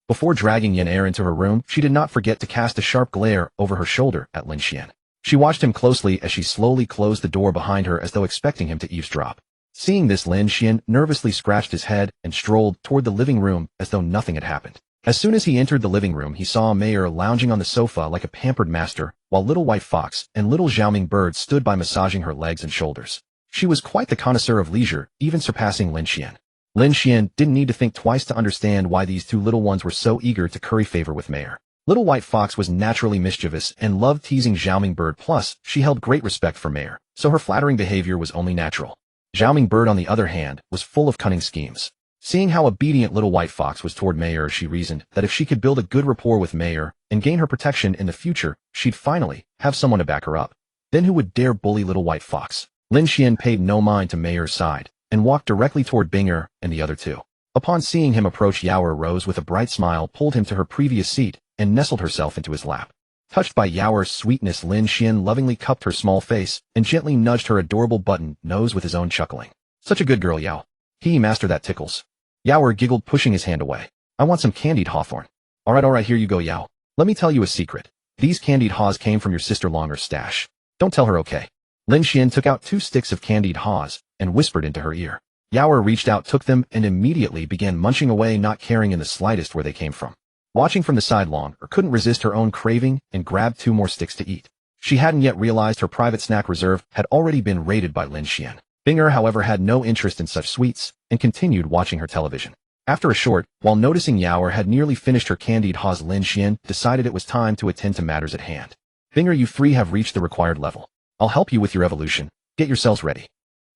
Before dragging Yen Er into her room, she did not forget to cast a sharp glare over her shoulder at Lin Xuan. She watched him closely as she slowly closed the door behind her, as though expecting him to eavesdrop. Seeing this, Lin Xuan nervously scratched his head and strolled toward the living room as though nothing had happened. As soon as he entered the living room, he saw Mayer lounging on the sofa like a pampered master, while Little White Fox and Little Xiaoming Bird stood by, massaging her legs and shoulders. She was quite the connoisseur of leisure, even surpassing Lin Xuan. Lin Xuan didn't need to think twice to understand why these two little ones were so eager to curry favor with Mayer. Little White Fox was naturally mischievous and loved teasing Xiaoming Bird, plus she held great respect for Mayer, so her flattering behavior was only natural. Xiaoming Bird, on the other hand, was full of cunning schemes. Seeing how obedient Little White Fox was toward Mayer, she reasoned that if she could build a good rapport with Mayer and gain her protection in the future, she'd finally have someone to back her up. Then who would dare bully Little White Fox? Lin Xuan paid no mind to Mayer's side and walked directly toward Binger and the other two. Upon seeing him approach, Yaoer rose with a bright smile, pulled him to her previous seat, and nestled herself into his lap. Touched by Yaoer's sweetness, Lin Xuan lovingly cupped her small face and gently nudged her adorable button nose with his own, chuckling. "Such a good girl, Yao. Master, that tickles." Yaoer giggled, pushing his hand away. "I want some candied hawthorn." All right, here you go, Yao. Let me tell you a secret. These candied haws came from your sister Longer's stash. Don't tell her, okay?" Lin Xuan took out 2 sticks of candied haws and whispered into her ear. Yaoer reached out, took them, and immediately began munching away, not caring in the slightest where they came from. Watching from the side, Longer couldn't resist her own craving and grabbed 2 more sticks to eat. She hadn't yet realized her private snack reserve had already been raided by Lin Xuan. Binger, however, had no interest in such sweets and continued watching her television. After a short, while noticing Yaoer had nearly finished her candied haws, Lin Xuan decided it was time to attend to matters at hand. "Binger, you 3 have reached the required level. I'll help you with your evolution. Get yourselves ready."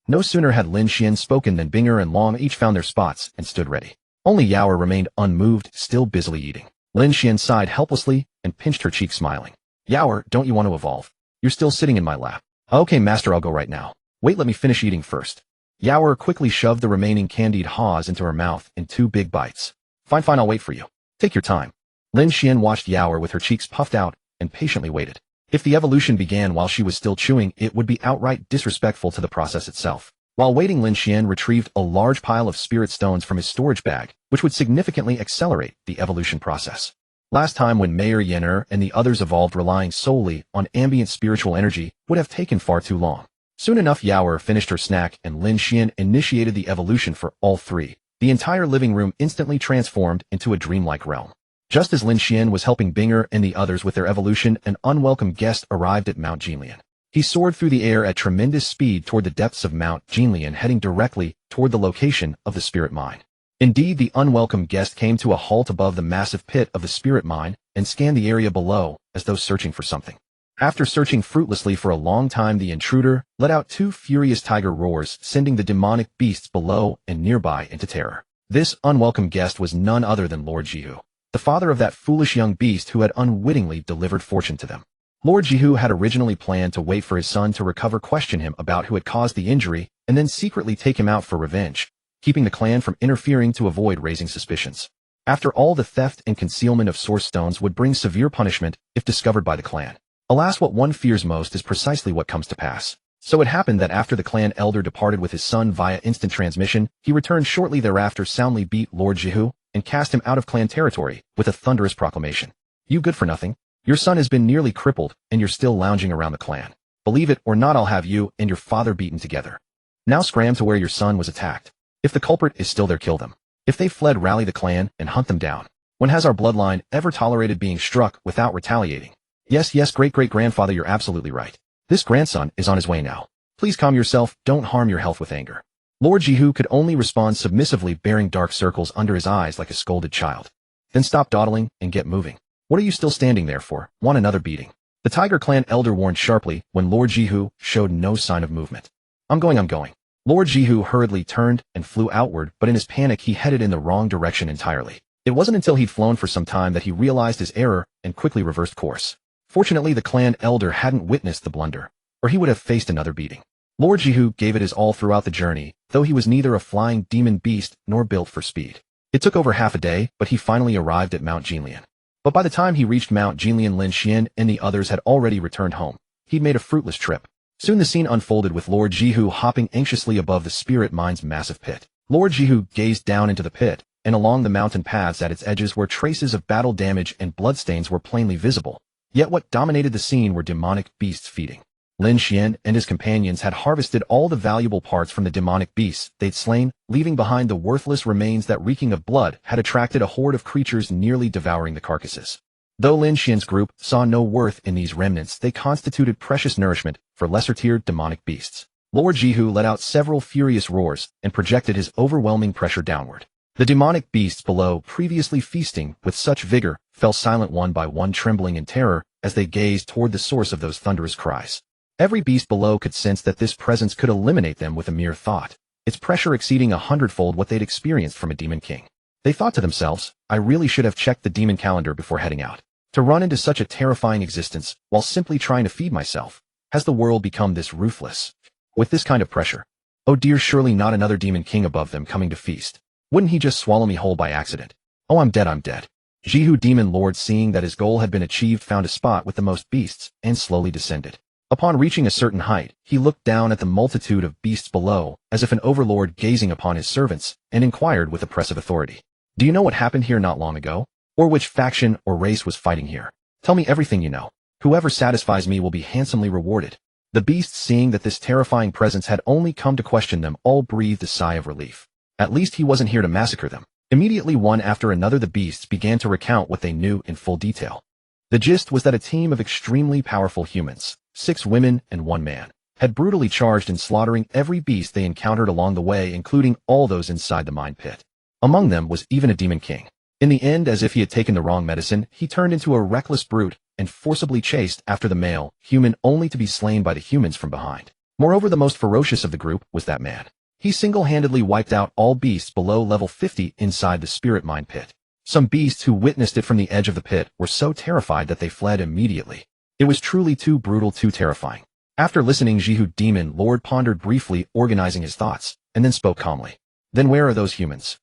No sooner had Lin Xuan spoken than Binger and Long each found their spots and stood ready. Only Yaoer remained unmoved, still busily eating. Lin Xuan sighed helplessly and pinched her cheek, smiling. "Yaoer, don't you want to evolve? You're still sitting in my lap." "Okay, master, I'll go right now. Wait, let me finish eating first." Yaoer quickly shoved the remaining candied haws into her mouth in 2 big bites. Fine, I'll wait for you. Take your time." Lin Xuan watched Yaoer with her cheeks puffed out and patiently waited. If the evolution began while she was still chewing, it would be outright disrespectful to the process itself. While waiting, Lin Xuan retrieved a large pile of spirit stones from his storage bag, which would significantly accelerate the evolution process. Last time, when Mayer, Yenner, and the others evolved relying solely on ambient spiritual energy, would have taken far too long. Soon enough, Yaoer finished her snack and Lin Xuan initiated the evolution for all 3. The entire living room instantly transformed into a dreamlike realm. Just as Lin Xuan was helping Binger and the others with their evolution, an unwelcome guest arrived at Mount Jinlian. He soared through the air at tremendous speed toward the depths of Mount Jinlian, heading directly toward the location of the spirit mine. Indeed, the unwelcome guest came to a halt above the massive pit of the spirit mine and scanned the area below as though searching for something. After searching fruitlessly for a long time, the intruder let out 2 furious tiger roars, sending the demonic beasts below and nearby into terror. This unwelcome guest was none other than Lord Jihu, the father of that foolish young beast who had unwittingly delivered fortune to them. Lord Jihu had originally planned to wait for his son to recover, question him about who had caused the injury, and then secretly take him out for revenge, keeping the clan from interfering to avoid raising suspicions. After all, the theft and concealment of source stones would bring severe punishment if discovered by the clan. Alas, what one fears most is precisely what comes to pass. So it happened that after the clan elder departed with his son via instant transmission, he returned shortly thereafter, soundly beat Lord Jihu, and cast him out of clan territory with a thunderous proclamation. "You good for nothing. Your son has been nearly crippled, and you're still lounging around the clan. Believe it or not, I'll have you and your father beaten together. Now scram to where your son was attacked. If the culprit is still there, kill them. If they fled, rally the clan and hunt them down. When has our bloodline ever tolerated being struck without retaliating? Yes, great-great-grandfather, you're absolutely right. This grandson is on his way now. Please calm yourself, don't harm your health with anger." Lord Jihu could only respond submissively, bearing dark circles under his eyes like a scolded child. Then stop dawdling and get moving. What are you still standing there for? Want another beating? The Tiger Clan elder warned sharply when Lord Jihu showed no sign of movement. I'm going. Lord Jihu hurriedly turned and flew outward, but in his panic he headed in the wrong direction entirely. It wasn't until he'd flown for some time that he realized his error and quickly reversed course. Fortunately, the clan elder hadn't witnessed the blunder, or he would have faced another beating. Lord Jihu gave it his all throughout the journey, though he was neither a flying demon beast nor built for speed. It took over half a day, but he finally arrived at Mount Jinlian. But by the time he reached Mount Jinlian, Lin Xuan and the others had already returned home. He'd made a fruitless trip. Soon the scene unfolded with Lord Jihu hopping anxiously above the spirit mine's massive pit. Lord Jihu gazed down into the pit, and along the mountain paths at its edges where traces of battle damage and bloodstains were plainly visible. Yet what dominated the scene were demonic beasts feeding. Lin Xuan and his companions had harvested all the valuable parts from the demonic beasts they'd slain, leaving behind the worthless remains that, reeking of blood, had attracted a horde of creatures nearly devouring the carcasses. Though Lin Xuan's group saw no worth in these remnants, they constituted precious nourishment for lesser-tiered demonic beasts. Lord Jihu let out several furious roars and projected his overwhelming pressure downward. The demonic beasts below, previously feasting with such vigor, fell silent one by one, trembling in terror as they gazed toward the source of those thunderous cries. Every beast below could sense that this presence could eliminate them with a mere thought, its pressure exceeding 100-fold what they'd experienced from a demon king. They thought to themselves, I really should have checked the demon calendar before heading out. To run into such a terrifying existence while simply trying to feed myself. Has the world become this ruthless? With this kind of pressure? Oh dear, surely not another demon king above them coming to feast. Wouldn't he just swallow me whole by accident? Oh, I'm dead. Jihu Demon Lord, seeing that his goal had been achieved, found a spot with the most beasts and slowly descended. Upon reaching a certain height, he looked down at the multitude of beasts below, as if an overlord gazing upon his servants, and inquired with oppressive authority. Do you know what happened here not long ago? Or which faction or race was fighting here? Tell me everything you know. Whoever satisfies me will be handsomely rewarded. The beasts, seeing that this terrifying presence had only come to question them, all breathed a sigh of relief. At least he wasn't here to massacre them. Immediately, one after another, the beasts began to recount what they knew in full detail. The gist was that a team of extremely powerful humans, 6 women and 1 man, had brutally charged in slaughtering every beast they encountered along the way, including all those inside the mine pit. Among them was even a demon king. In the end, as if he had taken the wrong medicine, he turned into a reckless brute and forcibly chased after the male human, only to be slain by the humans from behind. Moreover, the most ferocious of the group was that man. He single-handedly wiped out all beasts below level 50 inside the spirit mine pit. Some beasts who witnessed it from the edge of the pit were so terrified that they fled immediately. It was truly too brutal, too terrifying. After listening, Jihu Demon Lord pondered briefly, organizing his thoughts, and then spoke calmly. Then where are those humans?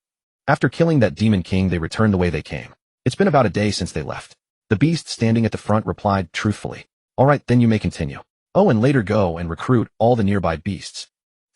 After killing that demon king, they returned the way they came. It's been about a day since they left. The beast standing at the front replied truthfully. All right, then you may continue. Oh, and later go and recruit all the nearby beasts.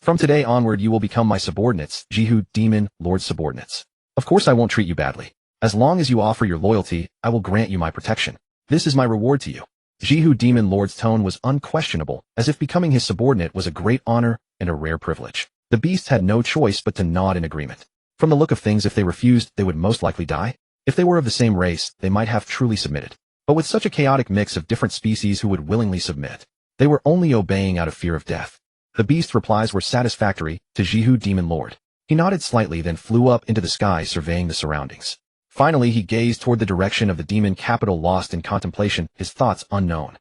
From today onward, you will become my subordinates, Jihu Demon Lord subordinates. Of course I won't treat you badly. As long as you offer your loyalty, I will grant you my protection. This is my reward to you. Jihu Demon Lord's tone was unquestionable, as if becoming his subordinate was a great honor and a rare privilege. The beasts had no choice but to nod in agreement. From the look of things, if they refused, they would most likely die. If they were of the same race, they might have truly submitted. But with such a chaotic mix of different species who would willingly submit, they were only obeying out of fear of death. The beast's replies were satisfactory to Jihu Demon Lord. He nodded slightly, then flew up into the sky, surveying the surroundings. Finally, he gazed toward the direction of the demon capital, lost in contemplation, his thoughts unknown.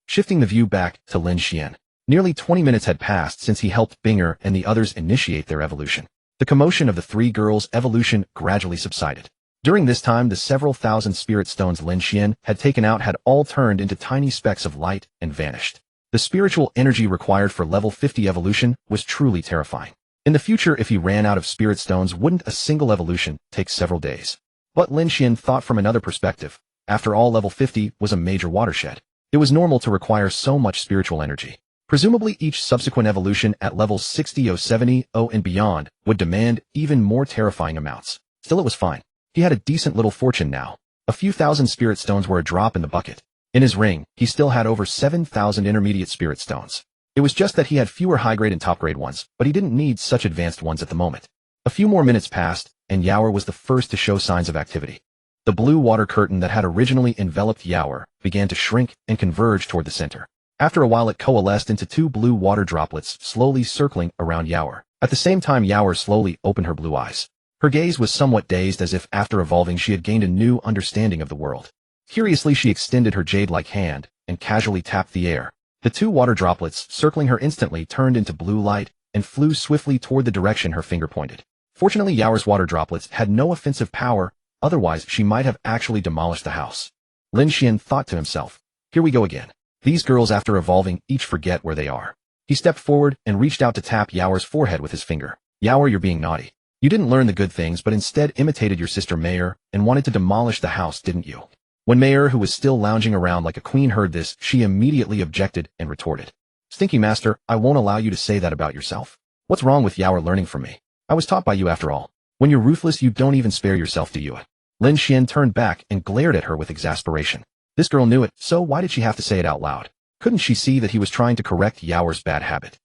Shifting the view back to Lin Xuan. Nearly 20 minutes had passed since he helped Binger and the others initiate their evolution. The commotion of the 3 girls' evolution gradually subsided. During this time, the several thousand spirit stones Lin Xuan had taken out had all turned into tiny specks of light and vanished. The spiritual energy required for level 50 evolution was truly terrifying. In the future, if he ran out of spirit stones, wouldn't a single evolution take several days? But Lin Xuan thought from another perspective. After all, level 50 was a major watershed. It was normal to require so much spiritual energy. Presumably, each subsequent evolution at levels 60, 70, and beyond would demand even more terrifying amounts. Still, it was fine. He had a decent little fortune now. A few thousand spirit stones were a drop in the bucket. In his ring, he still had over 7,000 intermediate spirit stones. It was just that he had fewer high-grade and top-grade ones, but he didn't need such advanced ones at the moment. A few more minutes passed, and Yaoer was the first to show signs of activity. The blue water curtain that had originally enveloped Yaoer began to shrink and converge toward the center. After a while, it coalesced into 2 blue water droplets slowly circling around Yaoer. At the same time, Yaoer slowly opened her blue eyes. Her gaze was somewhat dazed, as if after evolving she had gained a new understanding of the world. Curiously, she extended her jade-like hand and casually tapped the air. The 2 water droplets circling her instantly turned into blue light and flew swiftly toward the direction her finger pointed. Fortunately, Yao's water droplets had no offensive power, otherwise she might have actually demolished the house. Lin Xuan thought to himself, here we go again. These girls, after evolving, each forget where they are. He stepped forward and reached out to tap Yao's forehead with his finger. Yao, you're being naughty. You didn't learn the good things but instead imitated your sister Mayor and wanted to demolish the house, didn't you? When Mayor, who was still lounging around like a queen, heard this, she immediately objected and retorted. Stinky master, I won't allow you to say that about yourself. What's wrong with Yao learning from me? I was taught by you after all. When you're ruthless, you don't even spare yourself, do you? Lin Xuan turned back and glared at her with exasperation. This girl knew it, so why did she have to say it out loud? Couldn't she see that he was trying to correct Yao's bad habit?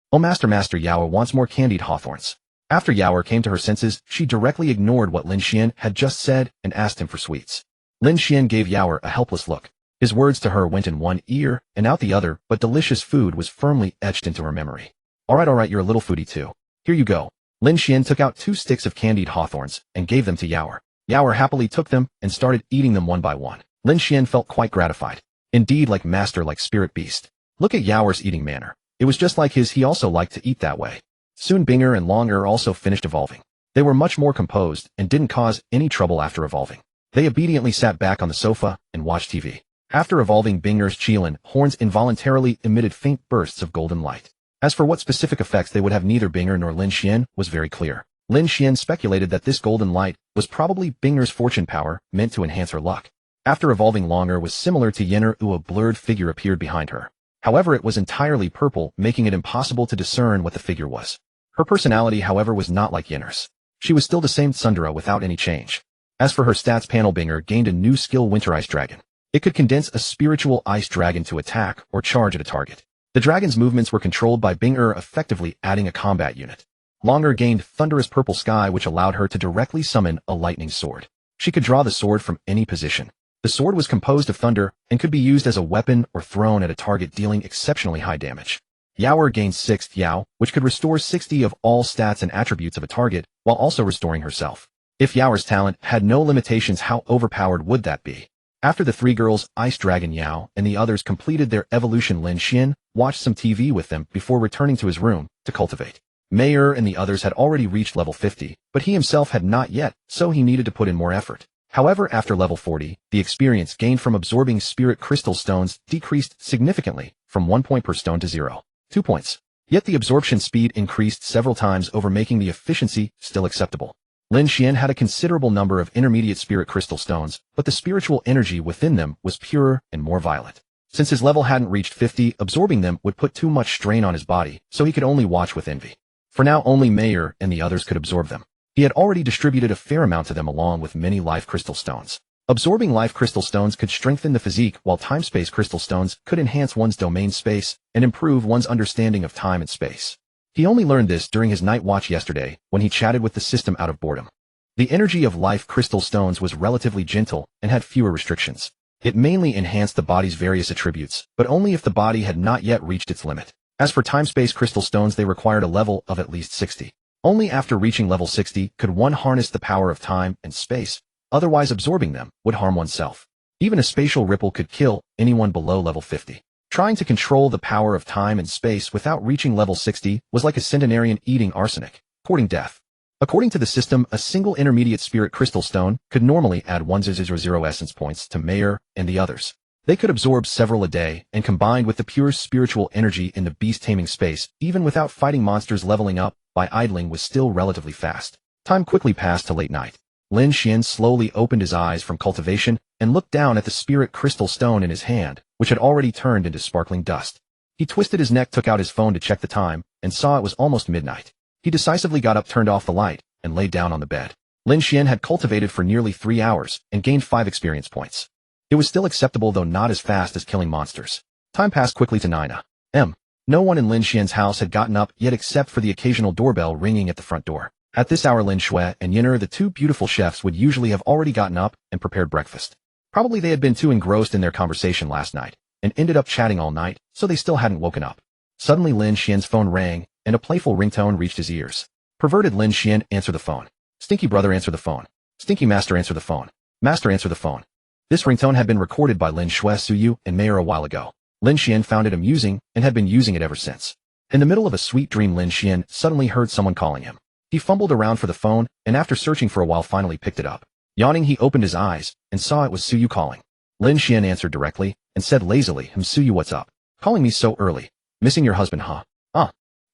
Oh Master Yao wants more candied hawthorns. After Yao came to her senses, she directly ignored what Lin Xuan had just said and asked him for sweets. Lin Xuan gave Yao a helpless look. His words to her went in one ear and out the other, but delicious food was firmly etched into her memory. Alright, you're a little foodie too. Here you go. Lin Xuan took out 2 sticks of candied hawthorns and gave them to Yao. Yao happily took them and started eating them one by one. Lin Xuan felt quite gratified. Indeed, like master, like spirit beast. Look at Yao's eating manner. It was just like his. He also liked to eat that way. Soon Binger and Longer also finished evolving. They were much more composed and didn't cause any trouble after evolving. They obediently sat back on the sofa and watched TV. After evolving, Binger's Qilin horns involuntarily emitted faint bursts of golden light. As for what specific effects they would have, neither Binger nor Lin Xuan was very clear. Lin Xuan speculated that this golden light was probably Binger's fortune power, meant to enhance her luck. After evolving, Longer was similar to Yenner, a blurred figure appeared behind her. However, it was entirely purple, making it impossible to discern what the figure was. Her personality, however, was not like Yenner's. She was still the same Tsundere without any change. As for her stats panel, Binger gained a new skill, Winter Ice Dragon. It could condense a spiritual ice dragon to attack or charge at a target. The dragon's movements were controlled by Binger, effectively adding a combat unit. Longer gained Thunderous Purple Sky, which allowed her to directly summon a lightning sword. She could draw the sword from any position. The sword was composed of thunder and could be used as a weapon or thrown at a target, dealing exceptionally high damage. Yao gained 6th Yao, which could restore 60 of all stats and attributes of a target, while also restoring herself. If Yao's talent had no limitations, how overpowered would that be? After the 3 girls, Ice Dragon Yao and the others, completed their evolution, Lin Xuan watched some TV with them before returning to his room to cultivate. Mayor and the others had already reached level 50, but he himself had not yet, so he needed to put in more effort. However, after level 40, the experience gained from absorbing spirit crystal stones decreased significantly from 1 point per stone to 0.2 points. Yet the absorption speed increased several times over, making the efficiency still acceptable. Lin Xuan had a considerable number of intermediate spirit crystal stones, but the spiritual energy within them was purer and more violent. Since his level hadn't reached 50, absorbing them would put too much strain on his body, so he could only watch with envy. For now, only Mayor and the others could absorb them. He had already distributed a fair amount to them along with many life crystal stones. Absorbing life crystal stones could strengthen the physique, while time-space crystal stones could enhance one's domain space and improve one's understanding of time and space. He only learned this during his night watch yesterday, when he chatted with the system out of boredom. The energy of life crystal stones was relatively gentle and had fewer restrictions. It mainly enhanced the body's various attributes, but only if the body had not yet reached its limit. As for time-space crystal stones, they required a level of at least 60. Only after reaching level 60 could one harness the power of time and space, otherwise absorbing them would harm oneself. Even a spatial ripple could kill anyone below level 50. Trying to control the power of time and space without reaching level 60 was like a centenarian eating arsenic, courting death. According to the system, a single intermediate spirit crystal stone could normally add 100 essence points to Mayor and the others. They could absorb several a day, and combined with the pure spiritual energy in the beast-taming space, even without fighting monsters, leveling up by idling was still relatively fast. Time quickly passed to late night. Lin Xuan slowly opened his eyes from cultivation and looked down at the spirit crystal stone in his hand, which had already turned into sparkling dust. He twisted his neck, took out his phone to check the time, and saw it was almost midnight. He decisively got up, turned off the light, and lay down on the bed. Lin Xuan had cultivated for nearly 3 hours and gained 5 experience points. It was still acceptable, though not as fast as killing monsters. Time passed quickly to 9 a.m. No one in Lin Xuan's house had gotten up yet, except for the occasional doorbell ringing at the front door. At this hour, Lin Xuan and Yenner, the 2 beautiful chefs, would usually have already gotten up and prepared breakfast. Probably they had been too engrossed in their conversation last night and ended up chatting all night, so they still hadn't woken up. Suddenly Lin Xuan's phone rang, and a playful ringtone reached his ears. Perverted Lin Xuan answered the phone. Stinky brother, answer the phone. Stinky master, answer the phone. Master, answer the phone. This ringtone had been recorded by Lin Xuan, Suyu, and Mayor a while ago. Lin Xuan found it amusing and had been using it ever since. In the middle of a sweet dream, Lin Xuan suddenly heard someone calling him. He fumbled around for the phone and after searching for a while finally picked it up. Yawning, he opened his eyes and saw it was Suyu calling. Lin Xuan answered directly and said lazily, Suyu, what's up? Calling me so early? Missing your husband, huh?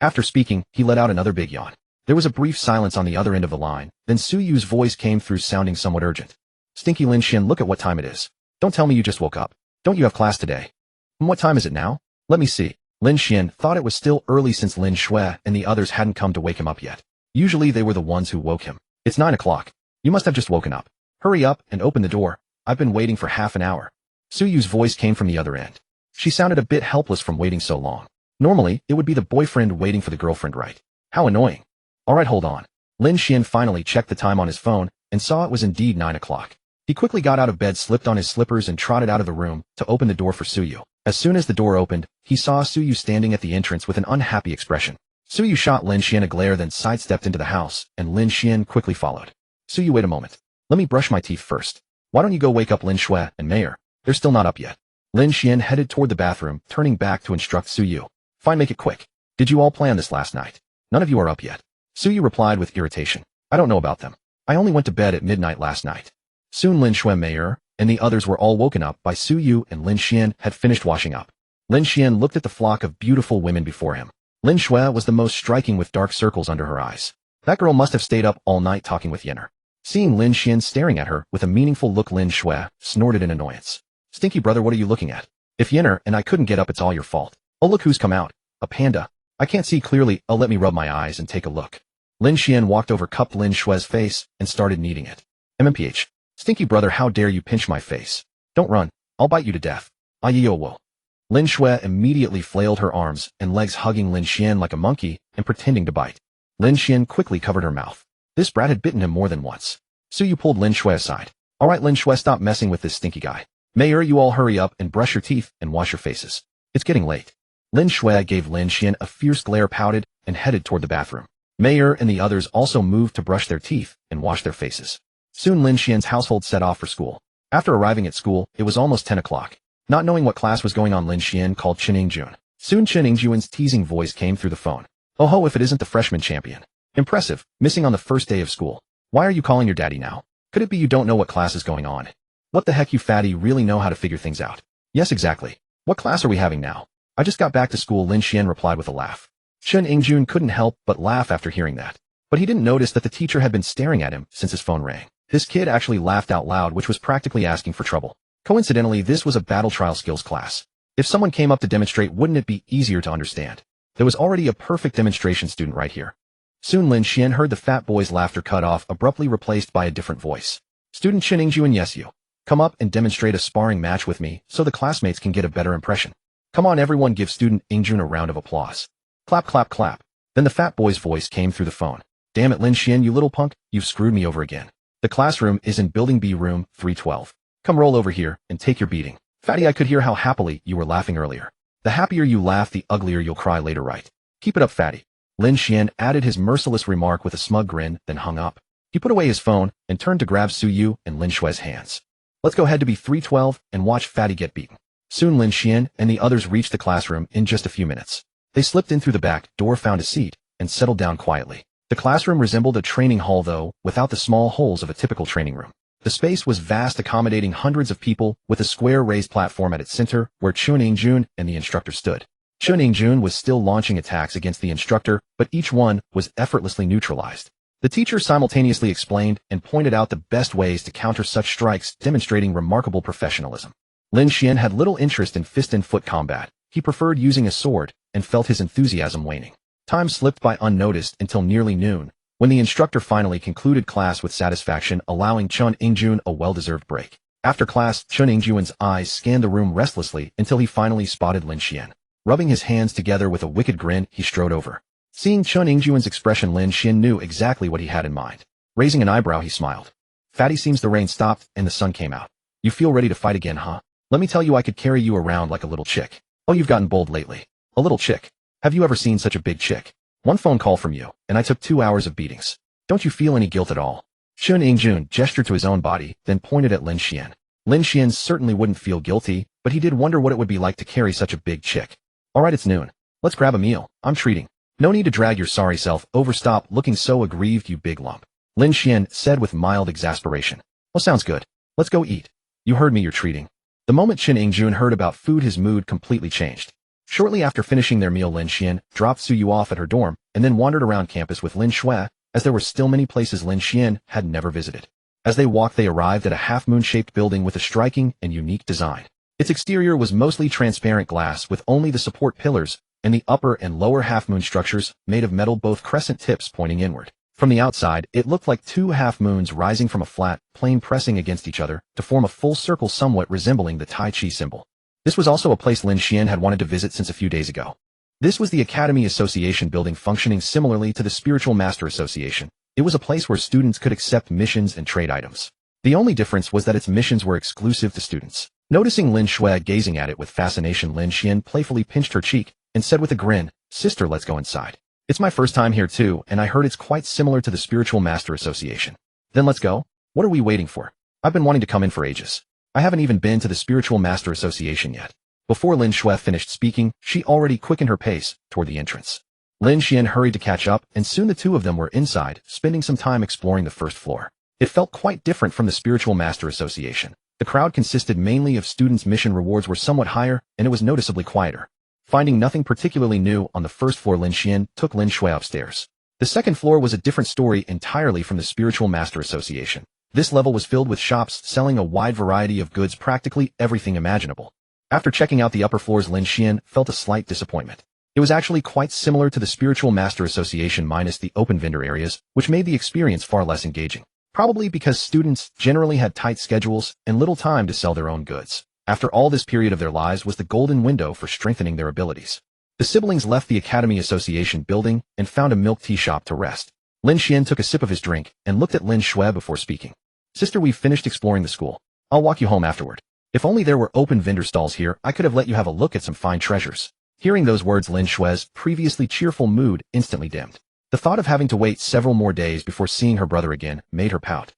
After speaking, he let out another big yawn. There was a brief silence on the other end of the line, then Suyu's voice came through sounding somewhat urgent. Stinky Lin Xuan, look at what time it is. Don't tell me you just woke up. Don't you have class today? What time is it now? Let me see. Lin Xuan thought it was still early since Lin Xuan and the others hadn't come to wake him up yet. Usually they were the ones who woke him. It's 9 o'clock. You must have just woken up. Hurry up and open the door. I've been waiting for half an hour. Suyu's voice came from the other end. She sounded a bit helpless from waiting so long. Normally, it would be the boyfriend waiting for the girlfriend, right? How annoying. Alright, hold on. Lin Xuan finally checked the time on his phone and saw it was indeed 9 o'clock. He quickly got out of bed, slipped on his slippers and trotted out of the room to open the door for Suyu. As soon as the door opened, he saw Suyu standing at the entrance with an unhappy expression. Suyu shot Lin Xuan a glare, then sidestepped into the house, and Lin Xuan quickly followed. Suyu, wait a moment. Let me brush my teeth first. Why don't you go wake up Lin Xuan and Mayor? They're still not up yet. Lin Xuan headed toward the bathroom, turning back to instruct Suyu. Fine, make it quick. Did you all plan this last night? None of you are up yet. Suyu replied with irritation. I don't know about them. I only went to bed at midnight last night. Soon Lin Xuan, Mayor, and the others were all woken up by Suyu, and Lin Xuan had finished washing up. Lin Xuan looked at the flock of beautiful women before him. Lin Xuan was the most striking with dark circles under her eyes. That girl must have stayed up all night talking with Yenner. Seeing Lin Xuan staring at her with a meaningful look, Lin Xuan snorted in annoyance. Stinky brother, what are you looking at? If Yenner and I couldn't get up, it's all your fault. Oh, look who's come out. A panda. I can't see clearly. Oh, let me rub my eyes and take a look. Lin Xuan walked over, cupped Lin Xuan's face, and started kneading it. MMPH. Stinky brother, how dare you pinch my face? Don't run. I'll bite you to death. Ayo. Lin Xuan immediately flailed her arms and legs, hugging Lin Xuan like a monkey and pretending to bite. Lin Xuan quickly covered her mouth. This brat had bitten him more than once. Suyu pulled Lin Xuan aside. Alright, Lin Xuan, stop messing with this stinky guy. Mayor, you all hurry up and brush your teeth and wash your faces. It's getting late. Lin Xuan gave Lin Xuan a fierce glare, pouted, and headed toward the bathroom. Mayor and the others also moved to brush their teeth and wash their faces. Soon Lin Xuan's household set off for school. After arriving at school, it was almost 10 o'clock. Not knowing what class was going on, Lin Xuan called Chen Yingjun. Soon Chen Yingjun's teasing voice came through the phone. Oh ho, if it isn't the freshman champion. Impressive, missing on the first day of school. Why are you calling your daddy now? Could it be you don't know what class is going on? What the heck, you fatty really know how to figure things out. Yes, exactly. What class are we having now? I just got back to school, Lin Xuan replied with a laugh. Chen Yingjun couldn't help but laugh after hearing that. But he didn't notice that the teacher had been staring at him since his phone rang. This kid actually laughed out loud, which was practically asking for trouble. Coincidentally, this was a battle trial skills class. If someone came up to demonstrate, wouldn't it be easier to understand? There was already a perfect demonstration student right here. Soon Lin Xuan heard the fat boy's laughter cut off, abruptly replaced by a different voice. Student Chen Yingjun, yes you. Come up and demonstrate a sparring match with me so the classmates can get a better impression. Come on everyone, give student Yingjun a round of applause. Clap, clap, clap. Then the fat boy's voice came through the phone. Damn it, Lin Xuan, you little punk, you've screwed me over again. The classroom is in building B, room 312. Come roll over here and take your beating. Fatty, I could hear how happily you were laughing earlier. The happier you laugh, the uglier you'll cry later, right? Keep it up, fatty. Lin Xuan added his merciless remark with a smug grin, then hung up. He put away his phone and turned to grab Suyu and Lin Xuan's hands. Let's go head to B312 and watch fatty get beaten. Soon Lin Xuan and the others reached the classroom in just a few minutes. They slipped in through the back door, found a seat, and settled down quietly. The classroom resembled a training hall, though, without the small holes of a typical training room. The space was vast, accommodating hundreds of people, with a square raised platform at its center where Chen Yingjun and the instructor stood. Chen Yingjun was still launching attacks against the instructor, but each one was effortlessly neutralized. The teacher simultaneously explained and pointed out the best ways to counter such strikes, demonstrating remarkable professionalism. Lin Xuan had little interest in fist and foot combat. He preferred using a sword and felt his enthusiasm waning. Time slipped by unnoticed until nearly noon, when the instructor finally concluded class with satisfaction, allowing Chen Yingjun a well-deserved break. After class, Chen Yingjun's eyes scanned the room restlessly until he finally spotted Lin Xuan. Rubbing his hands together with a wicked grin, he strode over. Seeing Chen Yingjun's expression, Lin Xuan knew exactly what he had in mind. Raising an eyebrow, he smiled. Fatty, seems the rain stopped and the sun came out. You feel ready to fight again, huh? Let me tell you, I could carry you around like a little chick. Oh, you've gotten bold lately. A little chick. Have you ever seen such a big chick? One phone call from you, and I took 2 hours of beatings. Don't you feel any guilt at all? Chun Yingjun gestured to his own body, then pointed at Lin Xuan. Lin Xuan certainly wouldn't feel guilty, but he did wonder what it would be like to carry such a big chick. Alright, it's noon. Let's grab a meal. I'm treating. No need to drag your sorry self over. Stop looking so aggrieved, you big lump. Lin Xuan said with mild exasperation. Well, sounds good. Let's go eat. You heard me, you're treating. The moment Chun Yingjun heard about food, his mood completely changed. Shortly after finishing their meal, Lin Xuan dropped Suyu off at her dorm and then wandered around campus with Lin Xuan, as there were still many places Lin Xuan had never visited. As they walked, they arrived at a half-moon-shaped building with a striking and unique design. Its exterior was mostly transparent glass with only the support pillars and the upper and lower half-moon structures made of metal, both crescent tips pointing inward. From the outside, it looked like two half-moons rising from a flat plane pressing against each other to form a full circle somewhat resembling the Tai Chi symbol. This was also a place Lin Xuan had wanted to visit since a few days ago. This was the Academy Association building, functioning similarly to the Spiritual Master Association. It was a place where students could accept missions and trade items. The only difference was that its missions were exclusive to students. Noticing Lin Xuan gazing at it with fascination, Lin Xuan playfully pinched her cheek and said with a grin, "Sister, let's go inside. It's my first time here too, and I heard it's quite similar to the Spiritual Master Association." "Then let's go. What are we waiting for? I've been wanting to come in for ages. I haven't even been to the Spiritual Master Association yet." Before Lin Xuan finished speaking, she already quickened her pace toward the entrance. Lin Xuan hurried to catch up, and soon the two of them were inside, spending some time exploring the first floor. It felt quite different from the Spiritual Master Association. The crowd consisted mainly of students. Mission rewards were somewhat higher, and it was noticeably quieter. Finding nothing particularly new on the first floor, Lin Xuan took Lin Xuan upstairs. The second floor was a different story entirely from the Spiritual Master Association. This level was filled with shops selling a wide variety of goods, practically everything imaginable. After checking out the upper floors, Lin Xuan felt a slight disappointment. It was actually quite similar to the Spiritual Master Association minus the open vendor areas, which made the experience far less engaging. Probably because students generally had tight schedules and little time to sell their own goods. After all, this period of their lives was the golden window for strengthening their abilities. The siblings left the Academy Association building and found a milk tea shop to rest. Lin Xuan took a sip of his drink and looked at Lin Xuan before speaking. "Sister, we've finished exploring the school. I'll walk you home afterward. If only there were open vendor stalls here, I could have let you have a look at some fine treasures." Hearing those words, Lin Xuan's previously cheerful mood instantly dimmed. The thought of having to wait several more days before seeing her brother again made her pout.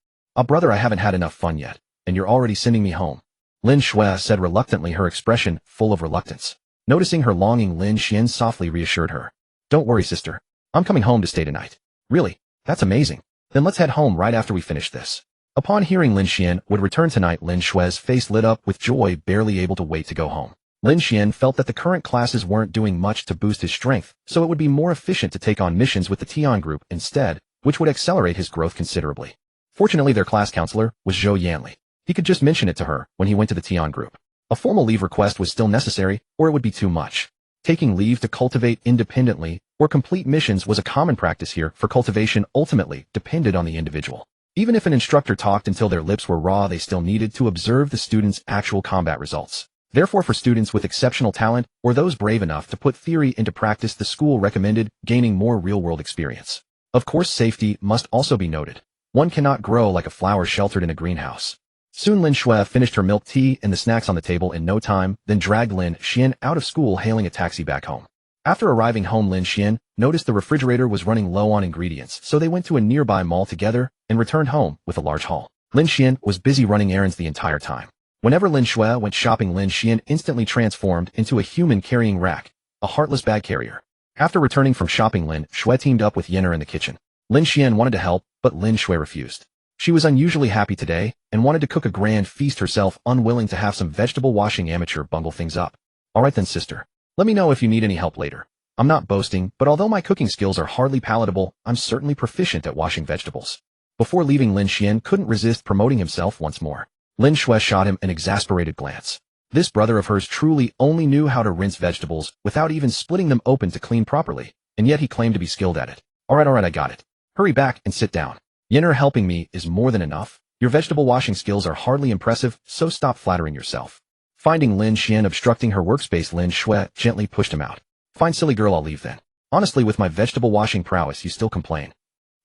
Brother, I haven't had enough fun yet, and you're already sending me home," Lin Xuan said reluctantly, her expression full of reluctance. Noticing her longing, Lin Xuan softly reassured her. "Don't worry, sister. I'm coming home to stay tonight." "Really? That's amazing. Then let's head home right after we finish this." Upon hearing Lin Xuan would return tonight, Lin Xuan's face lit up with joy, barely able to wait to go home. Lin Xuan felt that the current classes weren't doing much to boost his strength, so it would be more efficient to take on missions with the Tian group instead, which would accelerate his growth considerably. Fortunately, their class counselor was Zhou Yanli. He could just mention it to her when he went to the Tian group. A formal leave request was still necessary, or it would be too much. Taking leave to cultivate independently or complete missions was a common practice here, for cultivation ultimately depended on the individual. Even if an instructor talked until their lips were raw, they still needed to observe the students' actual combat results. Therefore, for students with exceptional talent or those brave enough to put theory into practice, the school recommended gaining more real-world experience. Of course, safety must also be noted. One cannot grow like a flower sheltered in a greenhouse. Soon Lin Xuan finished her milk tea and the snacks on the table in no time, then dragged Lin Xuan out of school, hailing a taxi back home. After arriving home, Lin Xuan noticed the refrigerator was running low on ingredients, so they went to a nearby mall together and returned home with a large haul. Lin Xuan was busy running errands the entire time. Whenever Lin Xuan went shopping, Lin Xuan instantly transformed into a human carrying rack, a heartless bag carrier. After returning from shopping, Lin Xuan teamed up with Yenner in the kitchen. Lin Xuan wanted to help, but Lin Xuan refused. She was unusually happy today and wanted to cook a grand feast herself, unwilling to have some vegetable washing amateur bungle things up. "Alright then, sister. Let me know if you need any help later. I'm not boasting, but although my cooking skills are hardly palatable, I'm certainly proficient at washing vegetables." Before leaving, Lin Xuan couldn't resist promoting himself once more. Lin Xuan shot him an exasperated glance. This brother of hers truly only knew how to rinse vegetables without even splitting them open to clean properly, and yet he claimed to be skilled at it. Alright, I got it. Hurry back and sit down. Yenner helping me is more than enough. Your vegetable washing skills are hardly impressive, so stop flattering yourself." Finding Lin Xuan obstructing her workspace, Lin Xuan gently pushed him out. "Fine, silly girl, I'll leave then. Honestly, with my vegetable washing prowess, you still complain."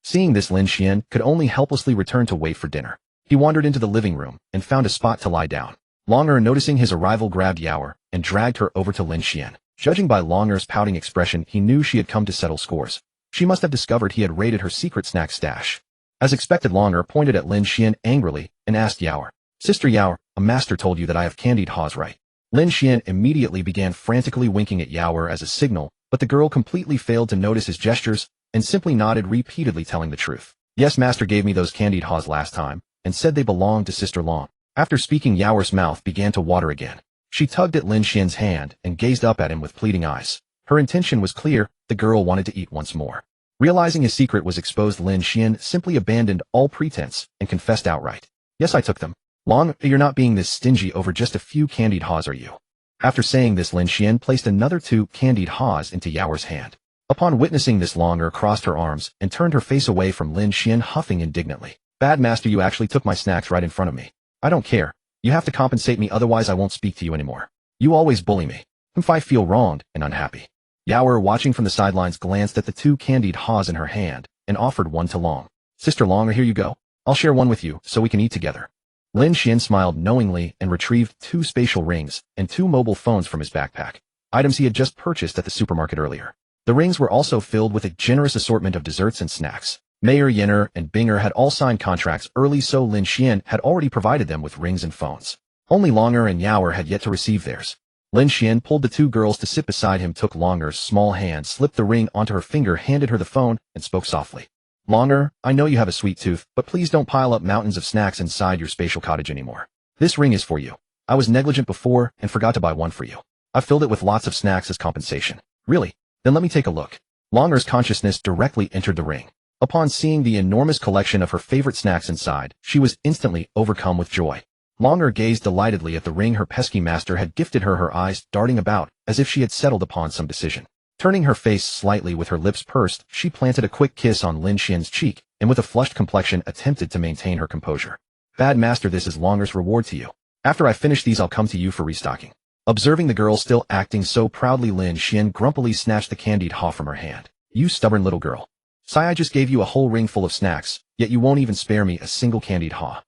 Seeing this, Lin Xuan could only helplessly return to wait for dinner. He wandered into the living room and found a spot to lie down. Longer, noticing his arrival, grabbed Yaoer and dragged her over to Lin Xuan. Judging by Longer's pouting expression, he knew she had come to settle scores. She must have discovered he had raided her secret snack stash. As expected, Longer pointed at Lin Xuan angrily and asked Yaoer, "Sister Yaoer, a master told you that I have candied haws, right?" Lin Xuan immediately began frantically winking at Yaoer as a signal, but the girl completely failed to notice his gestures and simply nodded repeatedly, telling the truth. "Yes, master gave me those candied haws last time and said they belonged to Sister Long." After speaking, Yaoer's mouth began to water again. She tugged at Lin Xuan's hand and gazed up at him with pleading eyes. Her intention was clear, the girl wanted to eat once more. Realizing his secret was exposed, Lin Xuan simply abandoned all pretense and confessed outright. "Yes, I took them." "Long, you're not being this stingy over just a few candied haws, are you?" After saying this, Lin Xuan placed another 2 candied haws into Yaoer's hand. Upon witnessing this, Longer crossed her arms and turned her face away from Lin Xuan, huffing indignantly. "Bad master, you actually took my snacks right in front of me. I don't care. You have to compensate me, otherwise I won't speak to you anymore. You always bully me. I feel wronged and unhappy." Yaoer, watching from the sidelines, glanced at the 2 candied haws in her hand and offered one to Long. "Sister Long, here you go. I'll share one with you so we can eat together." Lin Xuan smiled knowingly and retrieved 2 spatial rings and 2 mobile phones from his backpack, items he had just purchased at the supermarket earlier. The rings were also filled with a generous assortment of desserts and snacks. Mayor Yenner and Binger had all signed contracts early, so Lin Xuan had already provided them with rings and phones. Only Longer and Yaoer had yet to receive theirs. Lin Xuan pulled the 2 girls to sit beside him, took Longer's small hand, slipped the ring onto her finger, handed her the phone, and spoke softly. "Longer, I know you have a sweet tooth, but please don't pile up mountains of snacks inside your spatial cottage anymore. This ring is for you. I was negligent before and forgot to buy one for you. I filled it with lots of snacks as compensation." "Really? Then let me take a look." Longer's consciousness directly entered the ring. Upon seeing the enormous collection of her favorite snacks inside, she was instantly overcome with joy. Longer gazed delightedly at the ring her pesky master had gifted her, her eyes darting about as if she had settled upon some decision. Turning her face slightly with her lips pursed, she planted a quick kiss on Lin Xuan's cheek and with a flushed complexion attempted to maintain her composure. "Bad master, this is Longer's reward to you. After I finish these, I'll come to you for restocking." Observing the girl still acting so proudly, Lin Xuan grumpily snatched the candied haw from her hand. "You stubborn little girl. Sai, I just gave you a whole ring full of snacks, yet you won't even spare me a single candied haw."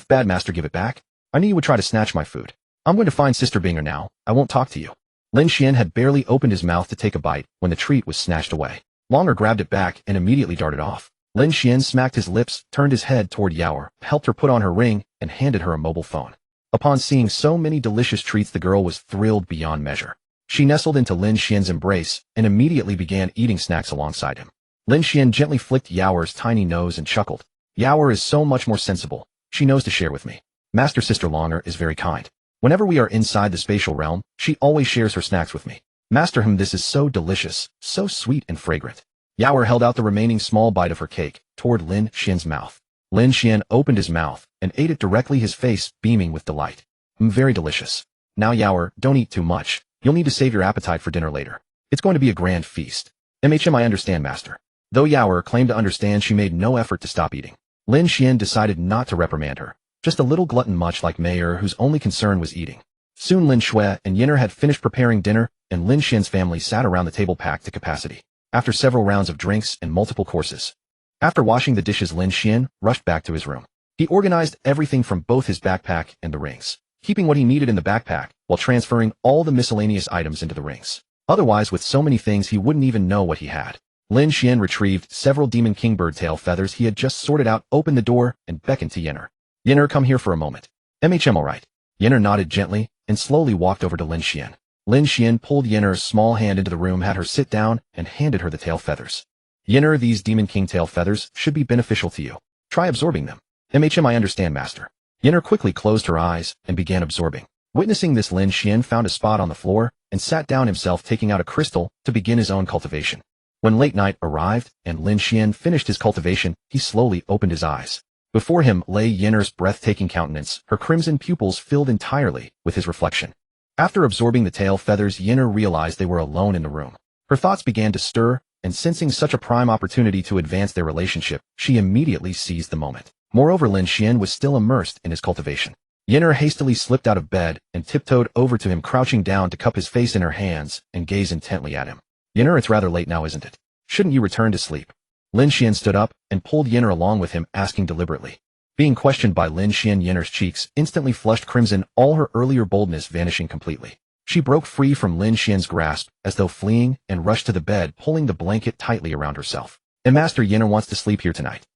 "Bad master, give it back. I knew you would try to snatch my food. I'm going to find Sister Binger now. I won't talk to you." Lin Xuan had barely opened his mouth to take a bite when the treat was snatched away. Longer grabbed it back and immediately darted off. Lin Xuan smacked his lips, turned his head toward Yaoer, helped her put on her ring, and handed her a mobile phone. Upon seeing so many delicious treats, the girl was thrilled beyond measure. She nestled into Lin Xuan's embrace and immediately began eating snacks alongside him. Lin Xuan gently flicked Yaoer's tiny nose and chuckled. "Yaoer is so much more sensible. She knows to share with me. Master Sister Longer is very kind. Whenever we are inside the spatial realm, she always shares her snacks with me. Master, this is so delicious, so sweet and fragrant." Yaoer held out the remaining small bite of her cake toward Lin Xuan's mouth. Lin Xuan opened his mouth and ate it directly, his face beaming with delight. Very delicious. Now Yaoer, don't eat too much. You'll need to save your appetite for dinner later. It's going to be a grand feast." I understand, master." Though Yaoer claimed to understand, she made no effort to stop eating. Lin Xuan decided not to reprimand her. Just a little glutton, much like Mayor, whose only concern was eating. Soon Lin Xuan and Yenner had finished preparing dinner, and Lin Xuan's family sat around the table packed to capacity. After several rounds of drinks and multiple courses. After washing the dishes, Lin Xuan rushed back to his room. He organized everything from both his backpack and the rings, keeping what he needed in the backpack while transferring all the miscellaneous items into the rings. Otherwise, with so many things, he wouldn't even know what he had. Lin Xuan retrieved several demon kingbird tail feathers he had just sorted out, opened the door, and beckoned to Yenner. "Yenner, come here for a moment." All right." Yenner nodded gently and slowly walked over to Lin Xuan. Lin Xuan pulled Yenner's small hand into the room, had her sit down, and handed her the tail feathers. "Yenner, these demon king tail feathers should be beneficial to you. Try absorbing them." I understand, master." Yenner quickly closed her eyes and began absorbing. Witnessing this, Lin Xuan found a spot on the floor and sat down himself, taking out a crystal to begin his own cultivation. When late night arrived and Lin Xuan finished his cultivation, he slowly opened his eyes. Before him lay Yenner's breathtaking countenance, her crimson pupils filled entirely with his reflection. After absorbing the tail feathers, Yenner realized they were alone in the room. Her thoughts began to stir, and sensing such a prime opportunity to advance their relationship, she immediately seized the moment. Moreover, Lin Xuan was still immersed in his cultivation. Yenner hastily slipped out of bed and tiptoed over to him, crouching down to cup his face in her hands and gaze intently at him. "Yenner, it's rather late now, isn't it? Shouldn't you return to sleep?" Lin Xuan stood up and pulled Yenner along with him, asking deliberately. Being questioned by Lin Xuan, Yenner's cheeks instantly flushed crimson, all her earlier boldness vanishing completely. She broke free from Lin Xuan's grasp, as though fleeing, and rushed to the bed, pulling the blanket tightly around herself. And Master Yinner wants to sleep here tonight,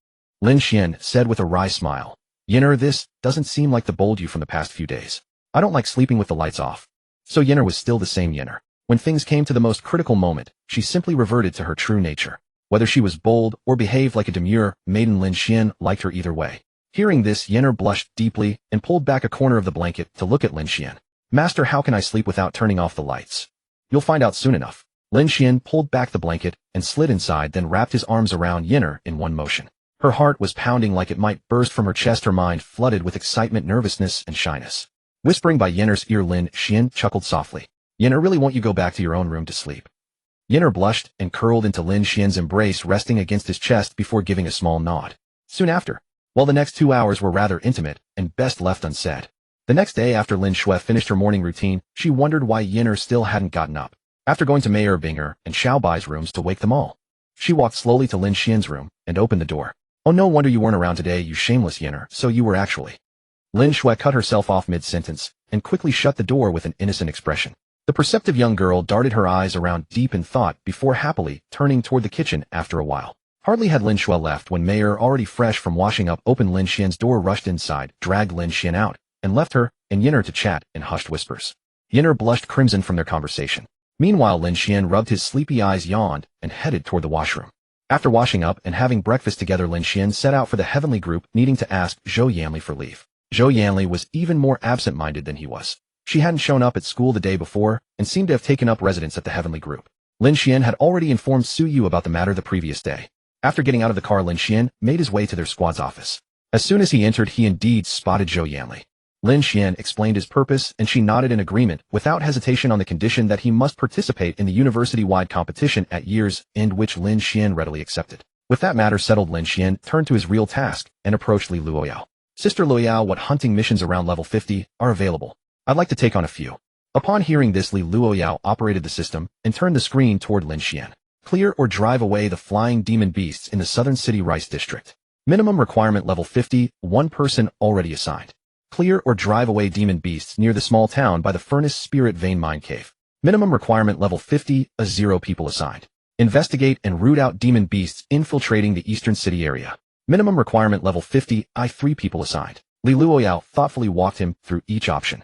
Lin Xuan said with a wry smile. Yinner, this doesn't seem like the bold you from the past few days. I don't like sleeping with the lights off. So Yinner was still the same Yinner. When things came to the most critical moment, she simply reverted to her true nature. Whether she was bold or behaved like a demure maiden, Lin Xuan liked her either way. Hearing this, Yinner blushed deeply and pulled back a corner of the blanket to look at Lin Xuan. Master, how can I sleep without turning off the lights? You'll find out soon enough. Lin Xuan pulled back the blanket and slid inside, then wrapped his arms around Yinner in one motion. Her heart was pounding like it might burst from her chest, her mind flooded with excitement, nervousness, and shyness. Whispering by Yinner's ear, Lin Xuan chuckled softly. Yinner, really won't you go back to your own room to sleep? Yinner blushed and curled into Lin Xuan's embrace, resting against his chest before giving a small nod. Soon after, while the next 2 hours were rather intimate and best left unsaid. The next day after Lin Xuan finished her morning routine, she wondered why Yinner still hadn't gotten up. After going to Mayor Binger and Xiaobai's rooms to wake them all, she walked slowly to Lin Xuan's room and opened the door. Oh, no wonder you weren't around today, you shameless Yinner, so you were actually. Lin Xuan cut herself off mid-sentence and quickly shut the door with an innocent expression. The perceptive young girl darted her eyes around deep in thought before happily turning toward the kitchen after a while. Hardly had Lin Xuan left when Mayor, already fresh from washing up, opened Lin Xuan's door, rushed inside, dragged Lin Xuan out, and left her and Yinner to chat in hushed whispers. Yinner blushed crimson from their conversation. Meanwhile, Lin Xuan rubbed his sleepy eyes, yawned, and headed toward the washroom. After washing up and having breakfast together, Lin Xuan set out for the heavenly group, needing to ask Zhou Yanli for leave. Zhou Yanli was even more absent-minded than he was. She hadn't shown up at school the day before and seemed to have taken up residence at the heavenly group. Lin Xuan had already informed Su Yu about the matter the previous day. After getting out of the car, Lin Xuan made his way to their squad's office. As soon as he entered, he indeed spotted Zhou Yanli. Lin Xuan explained his purpose, and she nodded in agreement without hesitation on the condition that he must participate in the university-wide competition at year's end, which Lin Xuan readily accepted. With that matter settled, Lin Xuan turned to his real task and approached Li Luoyao. Sister Luoyao, what hunting missions around level 50 are available? I'd like to take on a few. Upon hearing this, Li Luoyao operated the system and turned the screen toward Lin Xuan. Clear or drive away the flying demon beasts in the Southern City Rice District. Minimum requirement level 50, 1 person already assigned. Clear or drive away demon beasts near the small town by the Furnace Spirit Vein Mine Cave. Minimum requirement level 50, 0 people assigned. Investigate and root out demon beasts infiltrating the Eastern City area. Minimum requirement level 50, 3 people assigned. Li Luoyao thoughtfully walked him through each option.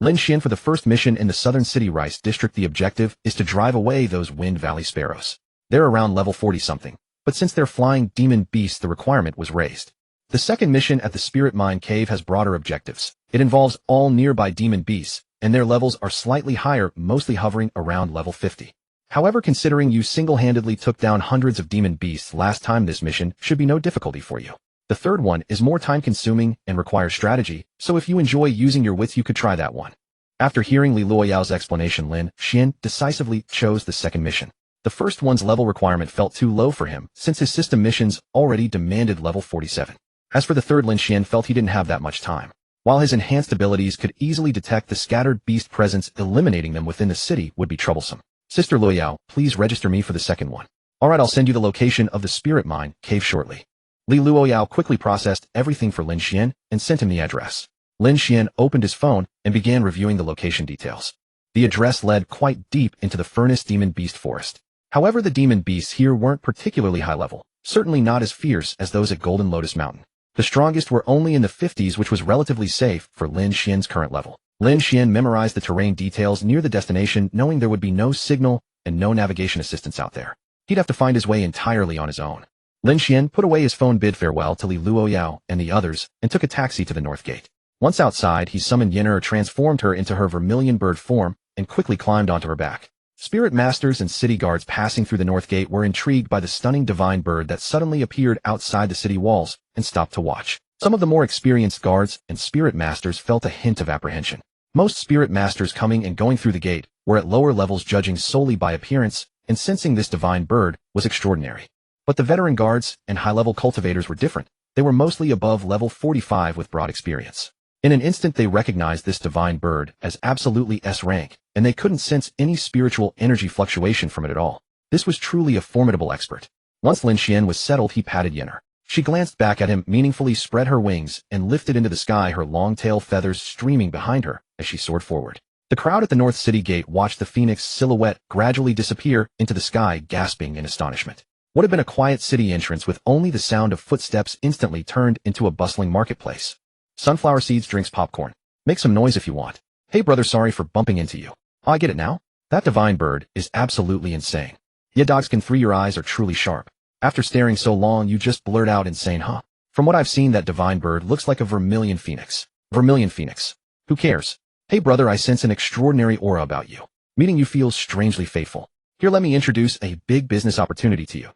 Lin Xuan, for the first mission in the Southern City Rice District, the objective is to drive away those Wind Valley sparrows. They're around level 40-something, but since they're flying demon beasts, the requirement was raised. The second mission at the Spirit Mine Cave has broader objectives. It involves all nearby demon beasts, and their levels are slightly higher, mostly hovering around level 50. However, considering you single-handedly took down hundreds of demon beasts last time, this mission should be no difficulty for you. The third one is more time-consuming and requires strategy, so if you enjoy using your wits, you could try that one. After hearing Li Luoyao's explanation, Lin Xuan decisively chose the second mission. The first one's level requirement felt too low for him, since his system missions already demanded level 47. As for the third, Lin Xuan felt he didn't have that much time. While his enhanced abilities could easily detect the scattered beast presence, eliminating them within the city would be troublesome. Sister Luoyao, please register me for the second one. Alright, I'll send you the location of the Spirit Mine Cave shortly. Li Luoyao quickly processed everything for Lin Xuan and sent him the address. Lin Xuan opened his phone and began reviewing the location details. The address led quite deep into the Furnace Demon Beast Forest. However, the demon beasts here weren't particularly high level, certainly not as fierce as those at Golden Lotus Mountain. The strongest were only in the 50s, which was relatively safe for Lin Xuan's current level. Lin Xuan memorized the terrain details near the destination, knowing there would be no signal and no navigation assistance out there. He'd have to find his way entirely on his own. Lin Xuan put away his phone, bid farewell to Li Luoyao and the others, and took a taxi to the north gate. Once outside, he summoned Yinner, transformed her into her vermilion bird form, and quickly climbed onto her back. Spirit masters and city guards passing through the north gate were intrigued by the stunning divine bird that suddenly appeared outside the city walls and stopped to watch. Some of the more experienced guards and spirit masters felt a hint of apprehension. Most spirit masters coming and going through the gate were at lower levels, judging solely by appearance, and sensing this divine bird was extraordinary. But the veteran guards and high-level cultivators were different. They were mostly above level 45 with broad experience. In an instant, they recognized this divine bird as absolutely S-rank, and they couldn't sense any spiritual energy fluctuation from it at all. This was truly a formidable expert. Once Lin Xuan was settled, he patted Yinner. She glanced back at him, meaningfully spread her wings, and lifted into the sky, her long tail feathers streaming behind her as she soared forward. The crowd at the North City gate watched the phoenix silhouette gradually disappear into the sky, gasping in astonishment. What had been a quiet city entrance with only the sound of footsteps instantly turned into a bustling marketplace. Sunflower seeds drinks popcorn. Make some noise if you want. Hey brother, sorry for bumping into you. Oh, I get it now? That divine bird is absolutely insane. Yeah, dogs can 3 your eyes are truly sharp. After staring so long you just blurt out insane, huh? From what I've seen, that divine bird looks like a vermilion phoenix. Vermilion phoenix. Who cares? Hey brother, I sense an extraordinary aura about you. Meeting you feels strangely fateful. Here, let me introduce a big business opportunity to you.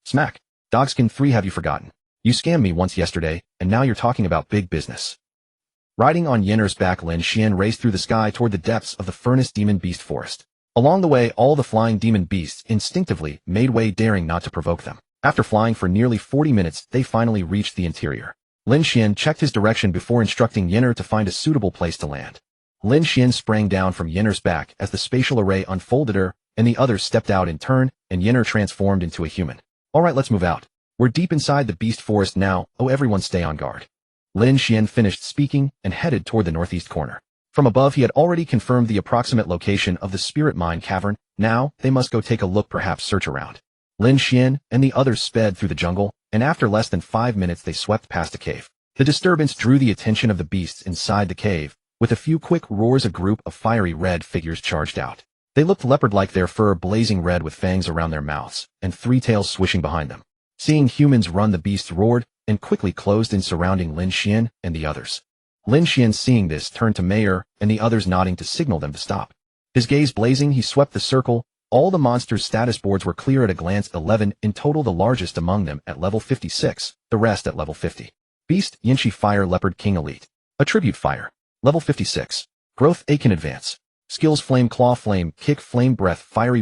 Smack. Dogskin 3, have you forgotten? You scammed me once yesterday, and now you're talking about big business. Riding on Yenner's back, Lin Xuan raced through the sky toward the depths of the furnace demon beast forest. Along the way, all the flying demon beasts instinctively made way, daring not to provoke them. After flying for nearly 40 minutes, they finally reached the interior. Lin Xuan checked his direction before instructing Yenner to find a suitable place to land. Lin Xuan sprang down from Yenner's back as the spatial array unfolded her, and the others stepped out in turn, and Yenner transformed into a human. Alright, let's move out. We're deep inside the beast forest now, oh everyone stay on guard. Lin Xuan finished speaking and headed toward the northeast corner. From above he had already confirmed the approximate location of the spirit mine cavern. Now, they must go take a look, perhaps search around. Lin Xuan and the others sped through the jungle, and after less than 5 minutes they swept past a cave. The disturbance drew the attention of the beasts inside the cave. With a few quick roars, a group of fiery red figures charged out. They looked leopard-like, their fur blazing red with fangs around their mouths, and 3 tails swishing behind them. Seeing humans run, the beasts roared, and quickly closed in, surrounding Lin Xuan and the others. Lin Xuan, seeing this, turned to Mayer and the others, nodding to signal them to stop. His gaze blazing, he swept the circle. All the monsters' status boards were clear at a glance, 11 in total, the largest among them at level 56, the rest at level 50. Beast, Yinshi Fire Leopard King Elite. Attribute Fire. Level 56. Growth A can advance. Skills Flame Claw, Flame Kick, Flame Breath, Fiery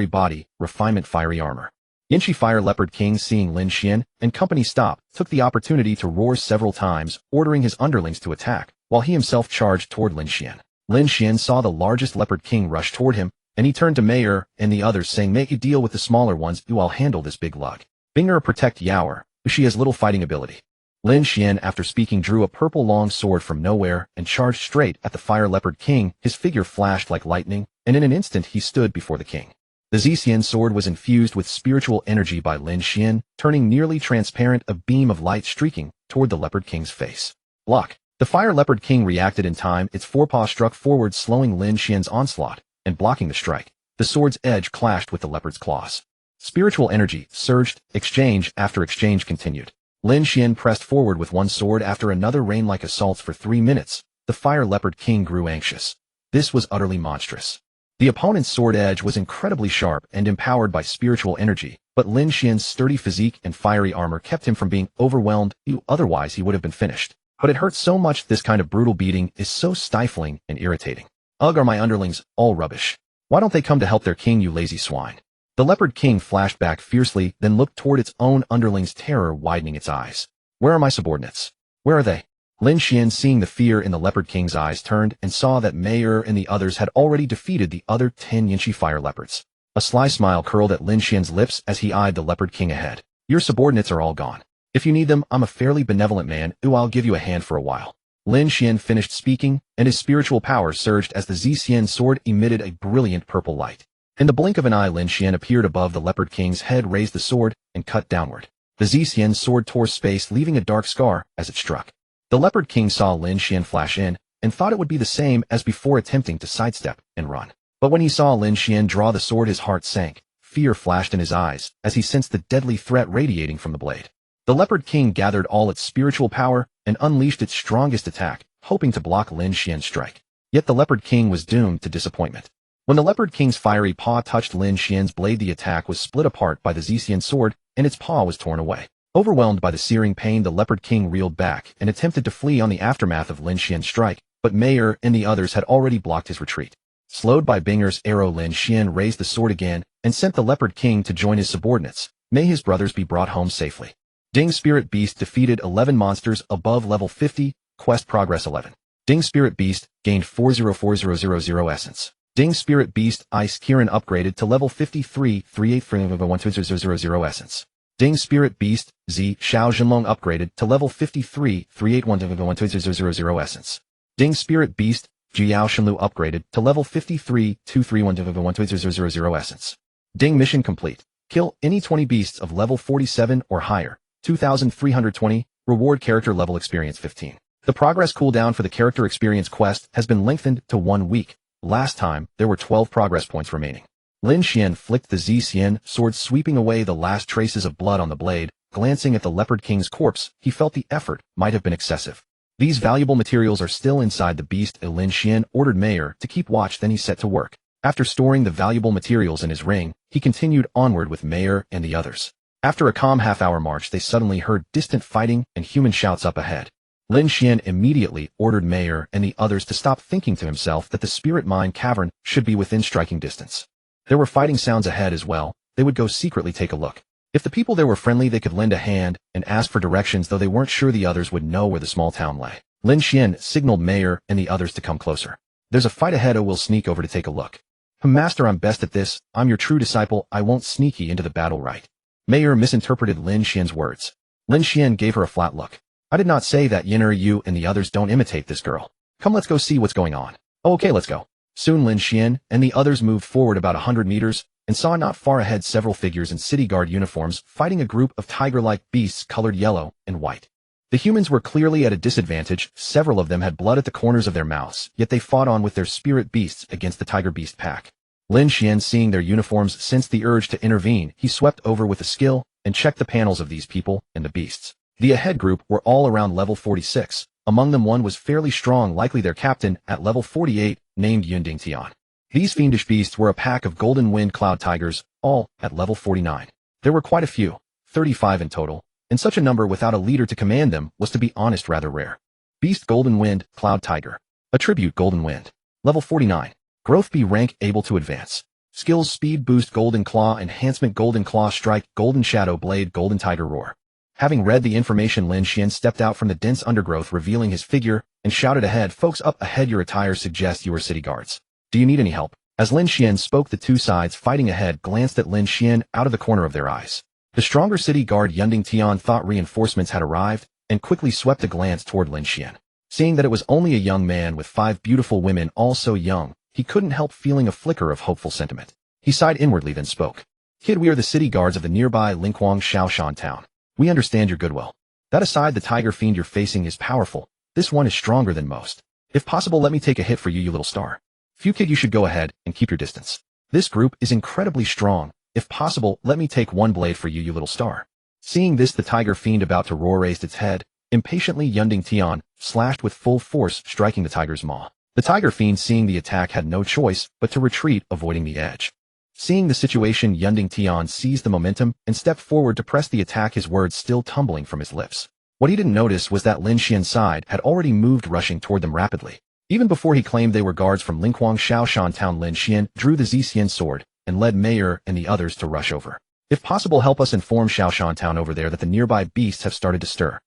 Body, Refinement, Fiery Armor. Yinshi Fire Leopard King, seeing Lin Xuan and company stop, took the opportunity to roar several times, ordering his underlings to attack, while he himself charged toward Lin Xuan. Lin Xuan saw the largest Leopard King rush toward him, and he turned to Mayer and the others, saying, make a deal with the smaller ones, you all handle this big lug. Binger protect Yaoer, she has little fighting ability. Lin Xuan, after speaking, drew a purple long sword from nowhere and charged straight at the Fire Leopard King. His figure flashed like lightning, and in an instant he stood before the king. The Zxian sword was infused with spiritual energy by Lin Xuan, turning nearly transparent, a beam of light streaking toward the Leopard King's face. Block. The Fire Leopard King reacted in time. Its forepaw struck forward, slowing Lin Xuan's onslaught and blocking the strike. The sword's edge clashed with the leopard's claws. Spiritual energy surged. Exchange after exchange continued. Lin Xuan pressed forward with one sword after another, rain-like assaults for 3 minutes. The Fire Leopard King grew anxious. This was utterly monstrous. The opponent's sword edge was incredibly sharp and empowered by spiritual energy, but Lin Xuan's sturdy physique and fiery armor kept him from being overwhelmed. Otherwise he would have been finished. But it hurt so much. This kind of brutal beating is so stifling and irritating. Ugh, are my underlings all rubbish? Why don't they come to help their king, you lazy swine? The Leopard King flashed back fiercely, then looked toward its own underlings, terror widening its eyes. Where are my subordinates? Where are they? Lin Xuan, seeing the fear in the Leopard King's eyes, turned and saw that Mayer and the others had already defeated the other 10 Yinshi Fire Leopards. A sly smile curled at Lin Xuan's lips as he eyed the Leopard King ahead. Your subordinates are all gone. If you need them, I'm a fairly benevolent man. I'll give you a hand for a while. Lin Xuan finished speaking, and his spiritual power surged as the Zxian sword emitted a brilliant purple light. In the blink of an eye, Lin Xuan appeared above the Leopard King's head, raised the sword, and cut downward. The Zxian sword tore space, leaving a dark scar as it struck. The Leopard King saw Lin Xuan flash in, and thought it would be the same as before, attempting to sidestep and run. But when he saw Lin Xuan draw the sword, his heart sank. Fear flashed in his eyes as he sensed the deadly threat radiating from the blade. The Leopard King gathered all its spiritual power and unleashed its strongest attack, hoping to block Lin Xuan's strike. Yet the Leopard King was doomed to disappointment. When the Leopard King's fiery paw touched Lin Xuan's blade, the attack was split apart by the Zxian sword, and its paw was torn away. Overwhelmed by the searing pain, the Leopard King reeled back and attempted to flee on the aftermath of Lin Xuan's strike, but Mayer and the others had already blocked his retreat. Slowed by Binger's arrow, Lin Xuan raised the sword again and sent the Leopard King to join his subordinates. May his brothers be brought home safely. Ding Spirit Beast defeated 11 monsters above level 50, quest progress 11. Ding Spirit Beast gained 404000 essence. Ding Spirit Beast Ice Kirin upgraded to level 53, 381200 essence. Ding Spirit Beast Z Xiao Jinlong upgraded to level 53, 381200 essence. Ding Spirit Beast Jiao Shenlu upgraded to level 53 231 essence. Ding mission complete. Kill any 20 beasts of level 47 or higher. 2320. Reward character level experience 15. The progress cooldown for the character experience quest has been lengthened to 1 week. Last time, there were 12 progress points remaining. Lin Xuan flicked the Xian sword, sweeping away the last traces of blood on the blade. Glancing at the Leopard King's corpse, he felt the effort might have been excessive. These valuable materials are still inside the beast. Lin Xuan ordered Mayor to keep watch, then he set to work. After storing the valuable materials in his ring, he continued onward with Mayor and the others. After a calm half-hour march, they suddenly heard distant fighting and human shouts up ahead. Lin Xuan immediately ordered Mayor and the others to stop, thinking to himself that the spirit mine cavern should be within striking distance. There were fighting sounds ahead as well. They would go secretly take a look. If the people there were friendly, they could lend a hand and ask for directions, though they weren't sure the others would know where the small town lay. Lin Xuan signaled Mayor and the others to come closer. There's a fight ahead. We'll sneak over to take a look. Master, I'm best at this. I'm your true disciple. I won't sneak you into the battle, right? Mayor misinterpreted Lin Xuan's words. Lin Xuan gave her a flat look. I did not say that. Yinner, you and the others don't imitate this girl. Come, let's go see what's going on. Oh, okay, let's go. Soon Lin Xuan and the others moved forward about 100 meters and saw not far ahead several figures in city guard uniforms fighting a group of tiger-like beasts colored yellow and white. The humans were clearly at a disadvantage. Several of them had blood at the corners of their mouths, yet they fought on with their spirit beasts against the tiger beast pack. Lin Xuan, seeing their uniforms, sensed the urge to intervene. He swept over with a skill and checked the panels of these people and the beasts. The ahead group were all around level 46. Among them one was fairly strong, likely their captain, at level 48, named Yunding Tian. These fiendish beasts were a pack of golden wind cloud tigers, all at level 49. There were quite a few, 35 in total, and such a number without a leader to command them was, to be honest, rather rare. Beast Golden Wind Cloud Tiger. Attribute Golden Wind. Level 49. Growth B rank, able to advance. Skills: Speed Boost, Golden Claw Enhancement, Golden Claw Strike, Golden Shadow Blade, Golden Tiger Roar. Having read the information, Lin Xuan stepped out from the dense undergrowth, revealing his figure, and shouted ahead, "Folks up ahead, your attire suggests you are city guards. Do you need any help?" As Lin Xuan spoke, the two sides fighting ahead glanced at Lin Xuan out of the corner of their eyes. The stronger city guard Yunding Tian thought reinforcements had arrived, and quickly swept a glance toward Lin Xuan. Seeing that it was only a young man with 5 beautiful women, all so young, he couldn't help feeling a flicker of hopeful sentiment. He sighed inwardly, then spoke. "Kid, we are the city guards of the nearby Linquang Shaoshan town. We understand your goodwill. That aside, the tiger fiend you're facing is powerful. This one is stronger than most. If possible, let me take a hit for you, you little star. Few, kid, you should go ahead and keep your distance. This group is incredibly strong. If possible, let me take one blade for you, you little star." Seeing this, the tiger fiend about to roar raised its head. Impatiently, Yunding Tian slashed with full force, striking the tiger's maw. The tiger fiend, seeing the attack, had no choice but to retreat, avoiding the edge. Seeing the situation, Yunding Tian seized the momentum and stepped forward to press the attack, his words still tumbling from his lips. What he didn't notice was that Lin Xuan's side had already moved, rushing toward them rapidly. Even before he claimed they were guards from Linquang Shaoshan town, Lin Xuan drew the Xian sword and led Mayor and the others to rush over. "If possible, help us inform Shaoshan town over there that the nearby beasts have started to stir.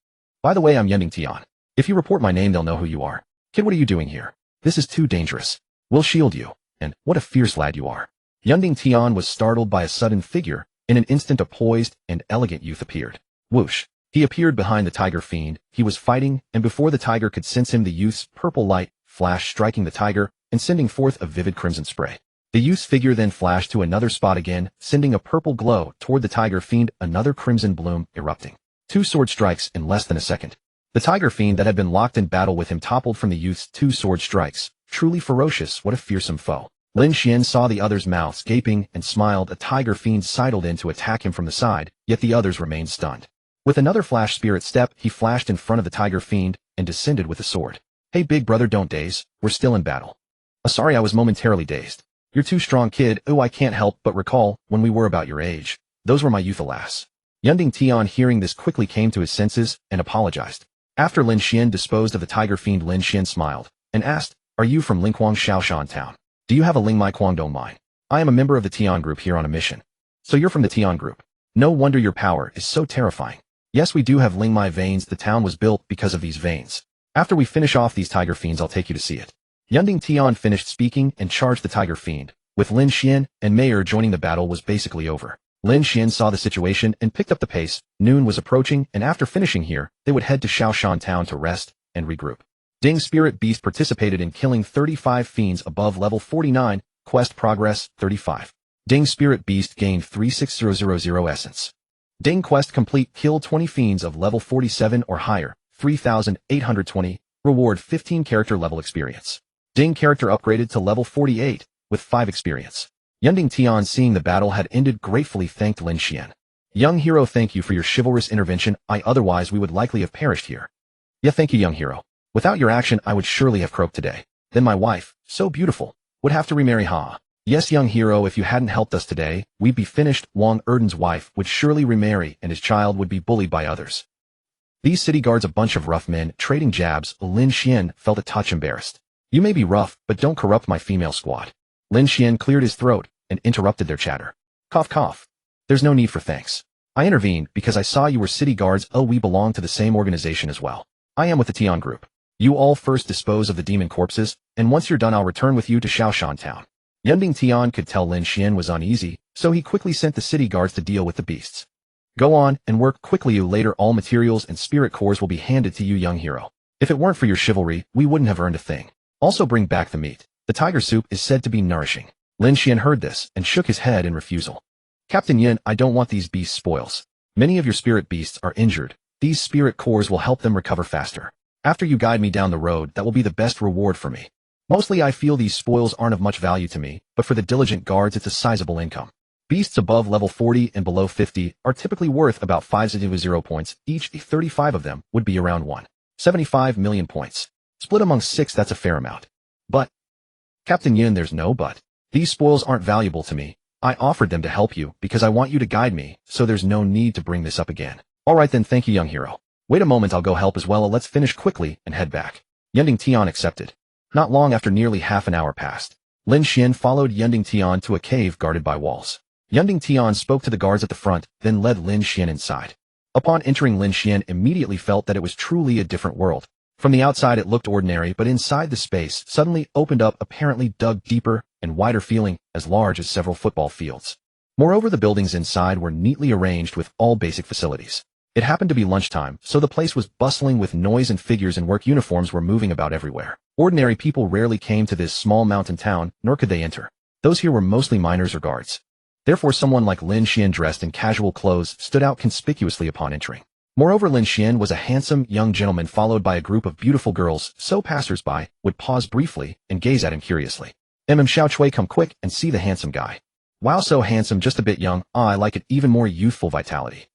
By the way, I'm Yunding Tian. If you report my name, they'll know who you are. Kid, what are you doing here? This is too dangerous. We'll shield you. And what a fierce lad you are." Yunding Tian was startled by a sudden figure. In an instant, a poised and elegant youth appeared. Whoosh! He appeared behind the tiger fiend. He was fighting, and before the tiger could sense him, the youth's purple light flashed, striking the tiger and sending forth a vivid crimson spray. The youth's figure then flashed to another spot again, sending a purple glow toward the tiger fiend, another crimson bloom erupting. 2 sword strikes in less than a second. The tiger fiend that had been locked in battle with him toppled from the youth's 2 sword strikes. Truly ferocious, what a fearsome foe. Lin Xuan saw the others' mouths gaping and smiled. A tiger fiend sidled in to attack him from the side, yet the others remained stunned. With another flash spirit step, he flashed in front of the tiger fiend and descended with a sword. "Hey big brother, don't daze. We're still in battle." Sorry, I was momentarily dazed." "You're too strong, kid." "Oh, I can't help but recall when we were about your age. Those were my youth, alas." Yunding Tian, hearing this, quickly came to his senses and apologized. After Lin Xuan disposed of the tiger fiend, Lin Xuan smiled and asked, "Are you from Linquang Shaoshan town? Do you have a Lingmai Guangdong mine? I am a member of the Tian group here on a mission." "So you're from the Tian group. No wonder your power is so terrifying." "Yes, we do have Lingmai veins. The town was built because of these veins. After we finish off these tiger fiends, I'll take you to see it." Yunding Tian finished speaking and charged the tiger fiend. With Lin Xuan and Mayor joining, the battle was basically over. Lin Xuan saw the situation and picked up the pace. Noon was approaching, and after finishing here, they would head to Shaoshan town to rest and regroup. Ding Spirit Beast participated in killing 35 fiends above level 49, quest progress 35. Ding Spirit Beast gained 36000 essence. Ding quest complete, kill 20 fiends of level 47 or higher, 3820, reward 15 character level experience. Ding character upgraded to level 48, with 5 experience. Yunding Tian, seeing the battle had ended, gratefully thanked Lin Xuan. Young hero, thank you for your chivalrous intervention, otherwise we would likely have perished here. Yeah, thank you, young hero. Without your action I would surely have croaked today. Then my wife, so beautiful, would have to remarry, ha. Yes, young hero, if you hadn't helped us today, we'd be finished. Wang Erden's wife would surely remarry and his child would be bullied by others. These city guards, a bunch of rough men trading jabs. Lin Xuan felt a touch embarrassed. You may be rough, but don't corrupt my female squad. Lin Xuan cleared his throat and interrupted their chatter. Cough cough. There's no need for thanks. I intervened because I saw you were city guards. Oh, we belong to the same organization as well. I am with the Tian group. You all first dispose of the demon corpses, and once you're done I'll return with you to Shaoshan town. Yunding Tian could tell Lin Xuan was uneasy, so he quickly sent the city guards to deal with the beasts. Go on and work quickly. You later all materials and spirit cores will be handed to you, young hero. If it weren't for your chivalry, we wouldn't have earned a thing. Also bring back the meat. The tiger soup is said to be nourishing. Lin Xuan heard this and shook his head in refusal. Captain Yin, I don't want these beast spoils. Many of your spirit beasts are injured. These spirit cores will help them recover faster. After you guide me down the road, that will be the best reward for me. Mostly I feel these spoils aren't of much value to me, but for the diligent guards it's a sizable income. Beasts above level 40 and below 50 are typically worth about 500 points each. 35 of them would be around 1.75 million points. Split among 6, that's a fair amount. But, Captain Yin, there's no but. These spoils aren't valuable to me. I offered them to help you because I want you to guide me, so there's no need to bring this up again. Alright then, thank you, young hero. Wait a moment, I'll go help as well. Let's finish quickly and head back. Yunding Tian accepted. Not long after, nearly half an hour passed. Lin Xuan followed Yunding Tian to a cave guarded by walls. Yunding Tian spoke to the guards at the front, then led Lin Xuan inside. Upon entering, Lin Xuan immediately felt that it was truly a different world. From the outside it looked ordinary, but inside the space suddenly opened up, apparently dug deeper and wider, feeling as large as several football fields. Moreover, the buildings inside were neatly arranged with all basic facilities. It happened to be lunchtime, so the place was bustling with noise and figures in work uniforms were moving about everywhere. Ordinary people rarely came to this small mountain town, nor could they enter. Those here were mostly miners or guards. Therefore, someone like Lin Xuan dressed in casual clothes stood out conspicuously upon entering. Moreover, Lin Xuan was a handsome young gentleman followed by a group of beautiful girls, so passers-by would pause briefly and gaze at him curiously. Xiao Chui, come quick and see the handsome guy. Wow, so handsome, just a bit young. I like it, even more youthful vitality.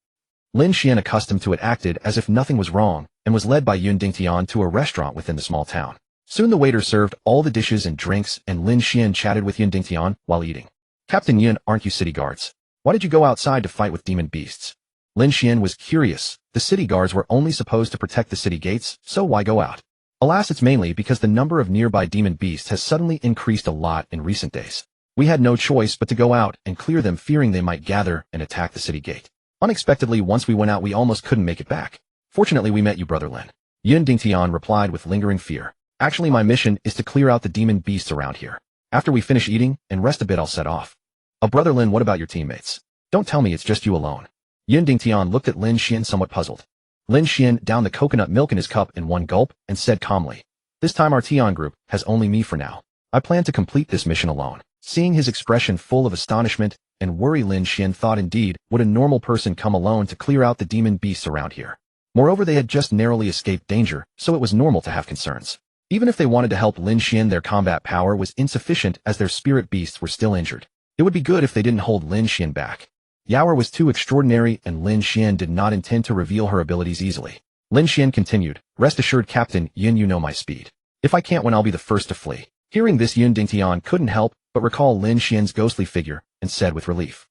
Lin Xuan, accustomed to it, acted as if nothing was wrong and was led by Yunding Tian to a restaurant within the small town. Soon the waiter served all the dishes and drinks, and Lin Xuan chatted with Yunding Tian while eating. Captain Yin, aren't you city guards? Why did you go outside to fight with demon beasts? Lin Xuan was curious. The city guards were only supposed to protect the city gates, so why go out? Alas, it's mainly because the number of nearby demon beasts has suddenly increased a lot in recent days. We had no choice but to go out and clear them, fearing they might gather and attack the city gate. Unexpectedly, once we went out, we almost couldn't make it back. Fortunately, we met you, Brother Lin. Yunding Tian replied with lingering fear. Actually, my mission is to clear out the demon beasts around here. After we finish eating and rest a bit, I'll set off. Oh, Brother Lin, what about your teammates? Don't tell me it's just you alone. Yunding Tian looked at Lin Xuan somewhat puzzled. Lin Xuan downed the coconut milk in his cup in one gulp and said calmly, this time our Tian group has only me for now. I plan to complete this mission alone. Seeing his expression full of astonishment and worry, Lin Xuan thought, indeed, would a normal person come alone to clear out the demon beasts around here? Moreover, they had just narrowly escaped danger, so it was normal to have concerns. Even if they wanted to help Lin Xuan, their combat power was insufficient as their spirit beasts were still injured. It would be good if they didn't hold Lin Xuan back. Yaoer was too extraordinary, and Lin Xuan did not intend to reveal her abilities easily. Lin Xuan continued, rest assured, Captain Yin, you know my speed. If I can't win, I'll be the first to flee. Hearing this, Yunding Tian couldn't help but recall Lin Xuan's ghostly figure and said with relief,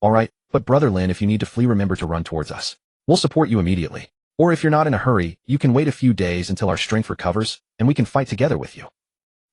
alright, but Brother Lin, if you need to flee, remember to run towards us. We'll support you immediately. Or if you're not in a hurry, you can wait a few days until our strength recovers, and we can fight together with you.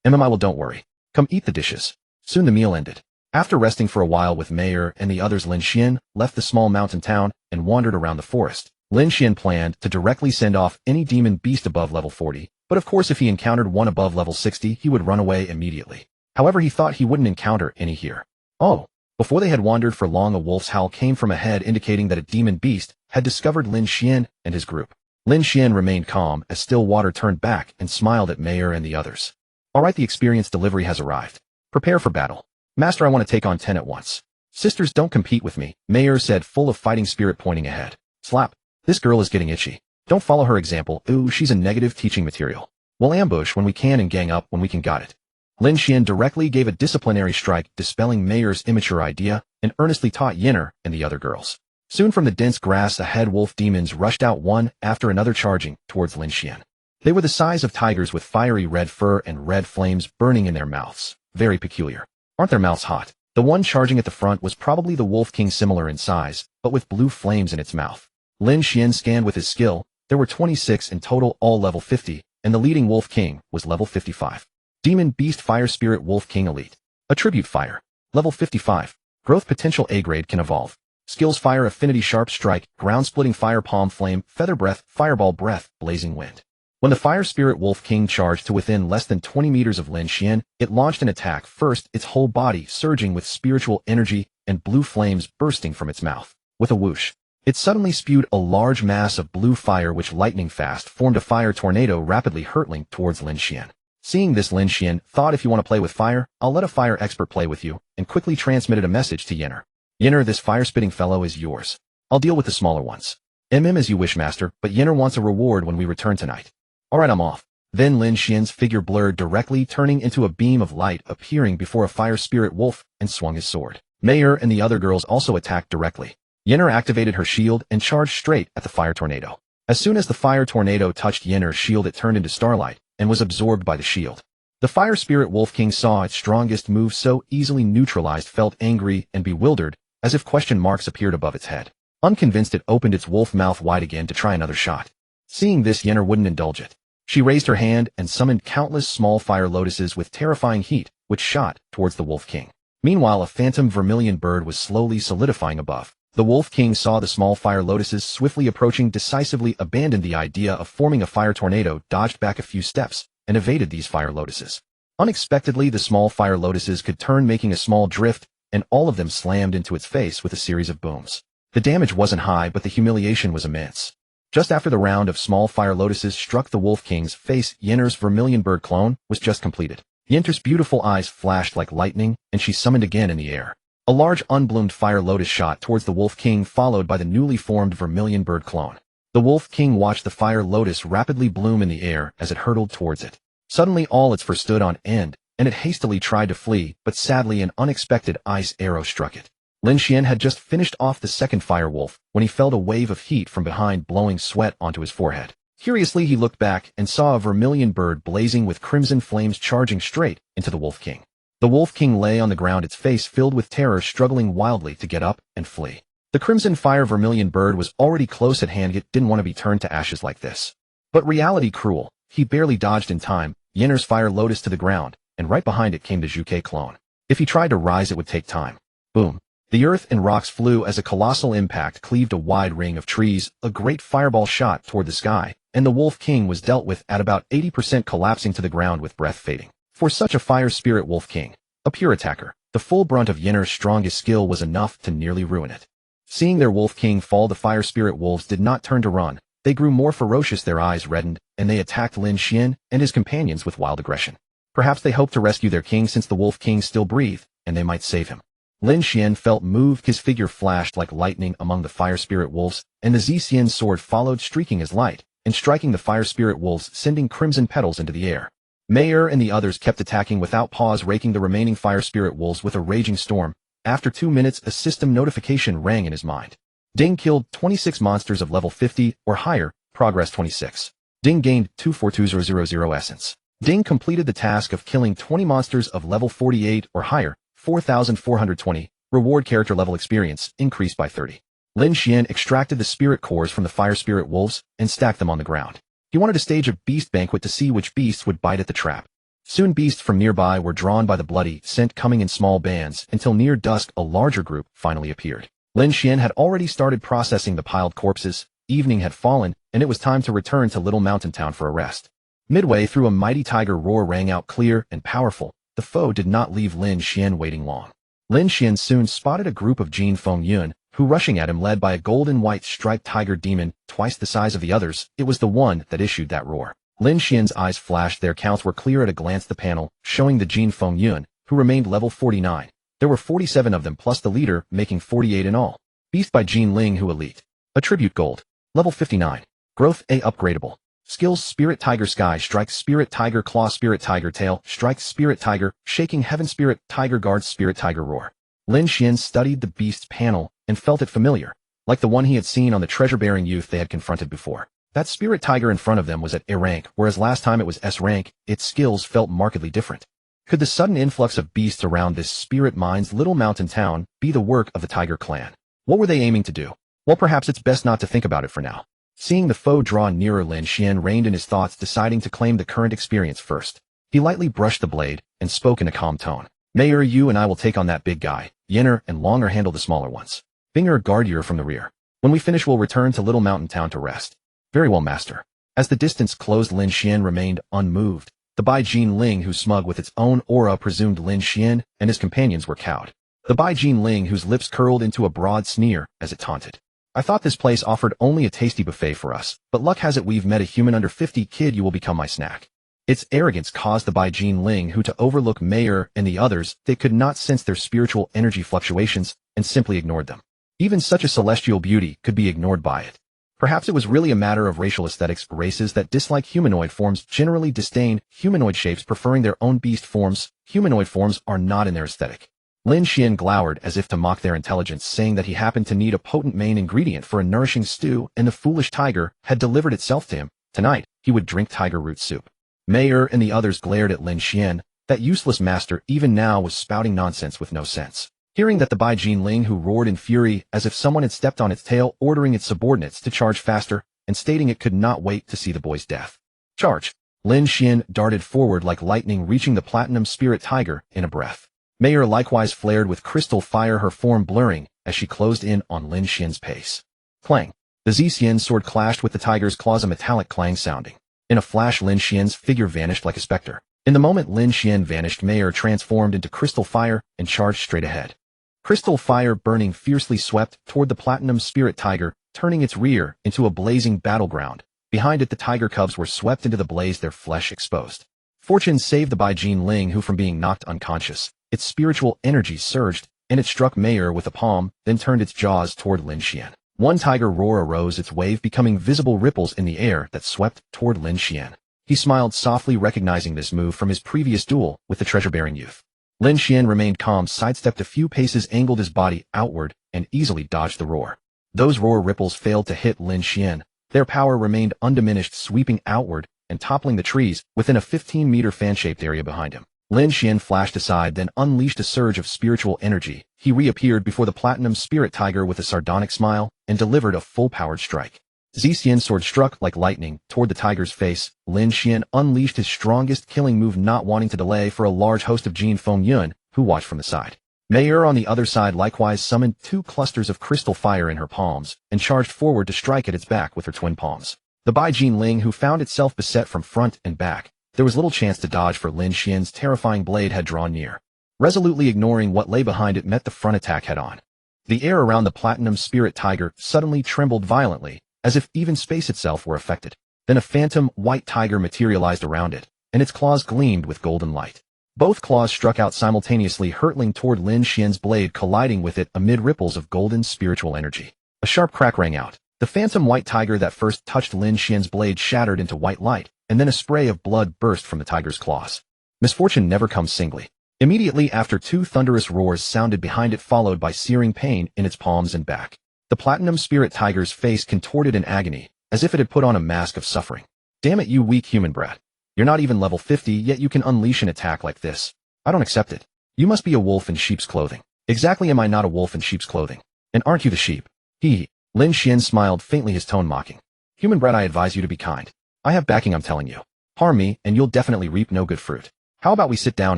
Well, don't worry. Come eat the dishes. Soon the meal ended. After resting for a while with Mayor and the others, Lin Xuan left the small mountain town and wandered around the forest. Lin Xuan planned to directly send off any demon beast above level 40, but of course if he encountered one above level 60, he would run away immediately. However, he thought he wouldn't encounter any here. Oh, before they had wandered for long, a wolf's howl came from ahead, indicating that a demon beast had discovered Lin Xuan and his group. Lin Xuan remained calm as still water turned back and smiled at Mayor and the others. All right, the experience delivery has arrived. Prepare for battle. Master, I want to take on 10 at once. Sisters, don't compete with me, Mayor said, full of fighting spirit, pointing ahead. Slap. This girl is getting itchy. Don't follow her example. Ooh, she's a negative teaching material. We'll ambush when we can and gang up when we can. Got it. Lin Xuan directly gave a disciplinary strike, dispelling Mayor's immature idea, and earnestly taught Yinner and the other girls. Soon from the dense grass, a head wolf demons rushed out one after another, charging towards Lin Xuan. They were the size of tigers with fiery red fur and red flames burning in their mouths. Very peculiar. Aren't their mouths hot? The one charging at the front was probably the Wolf King, similar in size, but with blue flames in its mouth. Lin Xuan scanned with his skill. There were 26 in total, all level 50, and the leading Wolf King was level 55. Demon Beast Fire Spirit Wolf King Elite. Attribute Fire. Level 55. Growth Potential A grade, can evolve. Skills: Fire Affinity, Sharp Strike, Ground Splitting Fire, Palm Flame, Feather Breath, Fireball Breath, Blazing Wind. When the Fire Spirit Wolf King charged to within less than 20 meters of Lin Xuan, it launched an attack, first its whole body surging with spiritual energy and blue flames bursting from its mouth. With a whoosh, it suddenly spewed a large mass of blue fire which lightning fast formed a fire tornado rapidly hurtling towards Lin Xuan. Seeing this, Lin Xuan thought, if you want to play with fire, I'll let a fire expert play with you, and quickly transmitted a message to Yinner. Yinner, this fire-spitting fellow is yours. I'll deal with the smaller ones. As you wish, master, but Yinner wants a reward when we return tonight. Alright, I'm off. Then Lin Xuan's figure blurred directly, turning into a beam of light appearing before a fire spirit wolf, and swung his sword. Mayor and the other girls also attacked directly. Yinner activated her shield and charged straight at the fire tornado. As soon as the fire tornado touched Yinner's shield, it turned into starlight and was absorbed by the shield. The Fire Spirit Wolf King saw its strongest move so easily neutralized, felt angry and bewildered, as if question marks appeared above its head. Unconvinced, it opened its wolf mouth wide again to try another shot. Seeing this, Yinner wouldn't indulge it. She raised her hand and summoned countless small fire lotuses with terrifying heat, which shot towards the Wolf King. Meanwhile, a phantom vermilion bird was slowly solidifying above. The Wolf King saw the small fire lotuses swiftly approaching, decisively abandoned the idea of forming a fire tornado, dodged back a few steps, and evaded these fire lotuses. Unexpectedly, the small fire lotuses could turn, making a small drift, and all of them slammed into its face with a series of booms. The damage wasn't high, but the humiliation was immense. Just after the round of small fire lotuses struck the Wolf King's face, Yinner's vermilion bird clone was just completed. Yinner's beautiful eyes flashed like lightning, and she summoned again in the air. A large unbloomed fire lotus shot towards the Wolf King, followed by the newly formed vermilion bird clone. The Wolf King watched the fire lotus rapidly bloom in the air as it hurtled towards it. Suddenly all its fur stood on end, and it hastily tried to flee, but sadly an unexpected ice arrow struck it. Lin Xuan had just finished off the second fire wolf when he felt a wave of heat from behind, blowing sweat onto his forehead. Curiously, he looked back and saw a vermilion bird blazing with crimson flames charging straight into the Wolf King. The Wolf King lay on the ground, its face filled with terror, struggling wildly to get up and flee. The crimson fire vermilion bird was already close at hand. It didn't want to be turned to ashes like this. But reality cruel. He barely dodged in time, Yinner's fire lotus to the ground, and right behind it came the Zhuke clone. If he tried to rise, it would take time. Boom. The earth and rocks flew as a colossal impact cleaved a wide ring of trees. A great fireball shot toward the sky, and the Wolf King was dealt with at about 80%, collapsing to the ground with breath fading. For such a fire spirit Wolf King, a pure attacker, the full brunt of Yinner's strongest skill was enough to nearly ruin it. Seeing their Wolf King fall, the fire spirit wolves did not turn to run. They grew more ferocious, their eyes reddened, and they attacked Lin Xuan and his companions with wild aggression. Perhaps they hoped to rescue their king, since the Wolf King still breathed, and they might save him. Lin Xuan felt moved. His figure flashed like lightning among the fire spirit wolves, and the Zixian sword followed, streaking as light, and striking the fire spirit wolves, sending crimson petals into the air. Mayor and the others kept attacking without pause, raking the remaining fire spirit wolves with a raging storm. After 2 minutes, a system notification rang in his mind. Ding killed 26 monsters of level 50 or higher, progress 26. Ding gained 242,000 essence. Ding completed the task of killing 20 monsters of level 48 or higher, 4,420, reward character level experience, increased by 30. Lin Xuan extracted the spirit cores from the fire spirit wolves and stacked them on the ground. He wanted to stage a beast banquet to see which beasts would bite at the trap. Soon beasts from nearby were drawn by the bloody scent, coming in small bands, until near dusk a larger group finally appeared. Lin Xuan had already started processing the piled corpses. Evening had fallen, and it was time to return to Little Mountain Town for a rest. Midway through, a mighty tiger roar rang out clear and powerful. The foe did not leave Lin Xuan waiting long. Lin Xuan soon spotted a group of Jin Feng Yun who rushing at him led by a golden-white striped tiger demon, twice the size of the others. It was the one that issued that roar. Lin Xuan's eyes flashed. Their counts were clear at a glance. The panel, showing the Jin Fengyun, who remained level 49. There were 47 of them plus the leader, making 48 in all. Beast by Jin Ling, who elite. Attribute gold. Level 59. Growth A upgradable. Skills Spirit Tiger Sky Strike Spirit Tiger Claw Spirit Tiger Tail Strike Spirit Tiger Shaking Heaven Spirit Tiger Guard Spirit Tiger Roar. Lin Xuan studied the beast's panel and felt it familiar, like the one he had seen on the treasure-bearing youth they had confronted before. That spirit tiger in front of them was at A rank, whereas last time it was S rank. Its skills felt markedly different. Could the sudden influx of beasts around this spirit mine's little mountain town be the work of the Tiger clan? What were they aiming to do? Well, perhaps it's best not to think about it for now. Seeing the foe draw nearer, Lin Xuan reined in his thoughts, deciding to claim the current experience first. He lightly brushed the blade and spoke in a calm tone. Mayor, you and I will take on that big guy. Yenner and Longer handle the smaller ones. Binger guard you from the rear. When we finish, we'll return to Little Mountain Town to rest. Very well, master. As the distance closed, Lin Xuan remained unmoved. The Bai Jin Ling, who smug with its own aura, presumed Lin Xuan and his companions were cowed. The Bai Jin Ling, whose lips curled into a broad sneer as it taunted. I thought this place offered only a tasty buffet for us, but luck has it we've met a human under 50. Kid, you will become my snack. Its arrogance caused the Bai Jin Ling, who to overlook Mayor and the others. They could not sense their spiritual energy fluctuations and simply ignored them. Even such a celestial beauty could be ignored by it. Perhaps it was really a matter of racial aesthetics. Races that dislike humanoid forms generally disdain humanoid shapes, preferring their own beast forms. Humanoid forms are not in their aesthetic. Lin Xuan glowered as if to mock their intelligence, saying that he happened to need a potent main ingredient for a nourishing stew, and the foolish tiger had delivered itself to him. Tonight, he would drink tiger root soup. Mayor and the others glared at Lin Xuan. That useless master even now was spouting nonsense with no sense. Hearing that, the Bai Jin Ling, who roared in fury as if someone had stepped on its tail, ordering its subordinates to charge faster and stating it could not wait to see the boy's death. Charge! Lin Xuan darted forward like lightning, reaching the platinum spirit tiger in a breath. Mayor likewise flared with crystal fire, her form blurring as she closed in on Lin Xuan's pace. Clang! The Zixian sword clashed with the tiger's claws, a metallic clang sounding. In a flash, Lin Xuan's figure vanished like a specter. In the moment Lin Xuan vanished, Mayor transformed into crystal fire and charged straight ahead. Crystal fire, burning fiercely, swept toward the platinum spirit tiger, turning its rear into a blazing battleground. Behind it, the tiger cubs were swept into the blaze, their flesh exposed. Fortune saved the Bai Jin Ling, who from being knocked unconscious. Its spiritual energy surged, and it struck Mayor with a palm, then turned its jaws toward Lin Xuan. One tiger roar arose, its wave becoming visible ripples in the air that swept toward Lin Xuan. He smiled softly, recognizing this move from his previous duel with the treasure-bearing youth. Lin Xuan remained calm, sidestepped a few paces, angled his body outward, and easily dodged the roar. Those roar ripples failed to hit Lin Xuan. Their power remained undiminished, sweeping outward and toppling the trees within a 15-meter fan-shaped area behind him. Lin Xuan flashed aside, then unleashed a surge of spiritual energy. He reappeared before the platinum spirit tiger with a sardonic smile and delivered a full-powered strike. Zixian's sword struck like lightning toward the tiger's face. Lin Xuan unleashed his strongest killing move, not wanting to delay for a large host of Jin Fengyun, who watched from the side. Mayor on the other side likewise summoned 2 clusters of crystal fire in her palms and charged forward to strike at its back with her twin palms. The Bai Jin Ling, who found itself beset from front and back, there was little chance to dodge, for Lin Xuan's terrifying blade had drawn near. Resolutely ignoring what lay behind, it met the front attack head-on. The air around the platinum spirit tiger suddenly trembled violently, as if even space itself were affected. Then a phantom white tiger materialized around it, and its claws gleamed with golden light. Both claws struck out simultaneously, hurtling toward Lin Xuan's blade, colliding with it amid ripples of golden spiritual energy. A sharp crack rang out. The phantom white tiger that first touched Lin Xuan's blade shattered into white light, and then a spray of blood burst from the tiger's claws. Misfortune never comes singly. Immediately after, 2 thunderous roars sounded behind it, followed by searing pain in its palms and back. The platinum spirit tiger's face contorted in agony, as if it had put on a mask of suffering. Damn it, you weak human brat. You're not even level 50, yet you can unleash an attack like this. I don't accept it. You must be a wolf in sheep's clothing. Exactly, am I not a wolf in sheep's clothing? And aren't you the sheep? He. Lin Xuan smiled faintly, his tone mocking. Human brat, I advise you to be kind. I have backing, I'm telling you. Harm me, and you'll definitely reap no good fruit. How about we sit down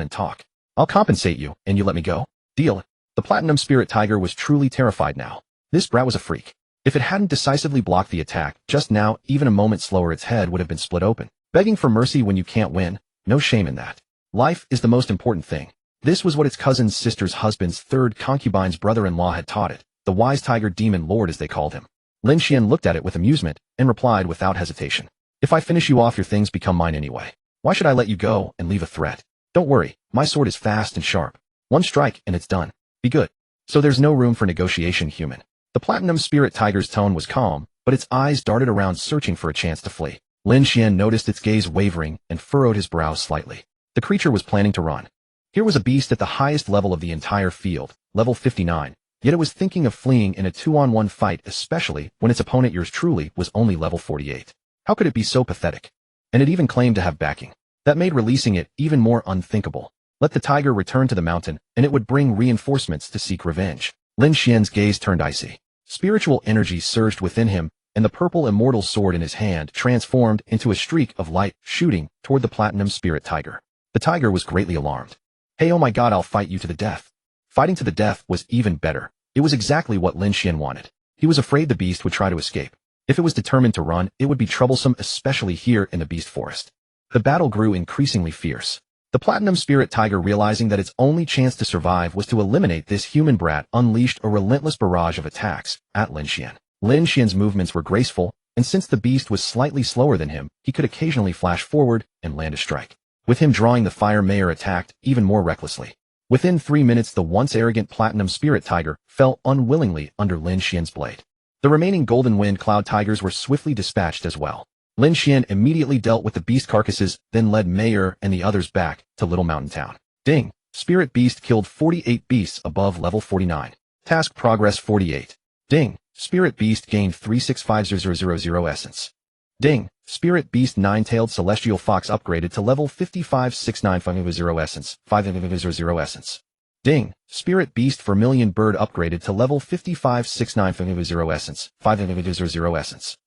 and talk? I'll compensate you, and you let me go? Deal. The platinum spirit tiger was truly terrified now. This brat was a freak. If it hadn't decisively blocked the attack just now, even a moment slower, its head would have been split open. Begging for mercy when you can't win? No shame in that. Life is the most important thing. This was what its cousin's sister's husband's 3rd concubine's brother-in-law had taught it. the wise tiger demon lord as they called him. Lin Xuan looked at it with amusement and replied without hesitation. If I finish you off, your things become mine anyway. Why should I let you go and leave a threat? Don't worry, my sword is fast and sharp. One strike and it's done. Be good. So there's no room for negotiation, human. The platinum spirit tiger's tone was calm, but its eyes darted around searching for a chance to flee. Lin Xuan noticed its gaze wavering and furrowed his brows slightly. The creature was planning to run. Here was a beast at the highest level of the entire field, level 59, yet it was thinking of fleeing in a 2-on-1 fight, especially when its opponent, yours truly, was only level 48. How could it be so pathetic? And it even claimed to have backing. That made releasing it even more unthinkable. Let the tiger return to the mountain, and it would bring reinforcements to seek revenge. Lin Xuan's gaze turned icy. Spiritual energy surged within him, and the purple immortal sword in his hand transformed into a streak of light, shooting toward the platinum spirit tiger. The tiger was greatly alarmed. Hey, oh my god, I'll fight you to the death. Fighting to the death was even better. It was exactly what Lin Xuan wanted. He was afraid the beast would try to escape. If it was determined to run, it would be troublesome, especially here in the beast forest. The battle grew increasingly fierce. The platinum spirit tiger, realizing that its only chance to survive was to eliminate this human brat, unleashed a relentless barrage of attacks at Lin Xuan. Lin Xuan's movements were graceful, and since the beast was slightly slower than him, he could occasionally flash forward and land a strike. With him drawing the fire, Mayor attacked even more recklessly. Within 3 minutes, the once arrogant platinum spirit tiger fell unwillingly under Lin Xuan's blade. The remaining golden wind cloud tigers were swiftly dispatched as well. Lin Xuan immediately dealt with the beast carcasses, then led Mayor and the others back to Little Mountain Town. Ding! Spirit Beast killed 48 beasts above level 49. Task progress 48. Ding! Spirit Beast gained 365000 essence. Ding! Spirit Beast 9-tailed celestial fox upgraded to level 5569500 essence, 500 essence. Ding! Spirit Beast vermilion bird upgraded to level 5569500 essence, 500 essence.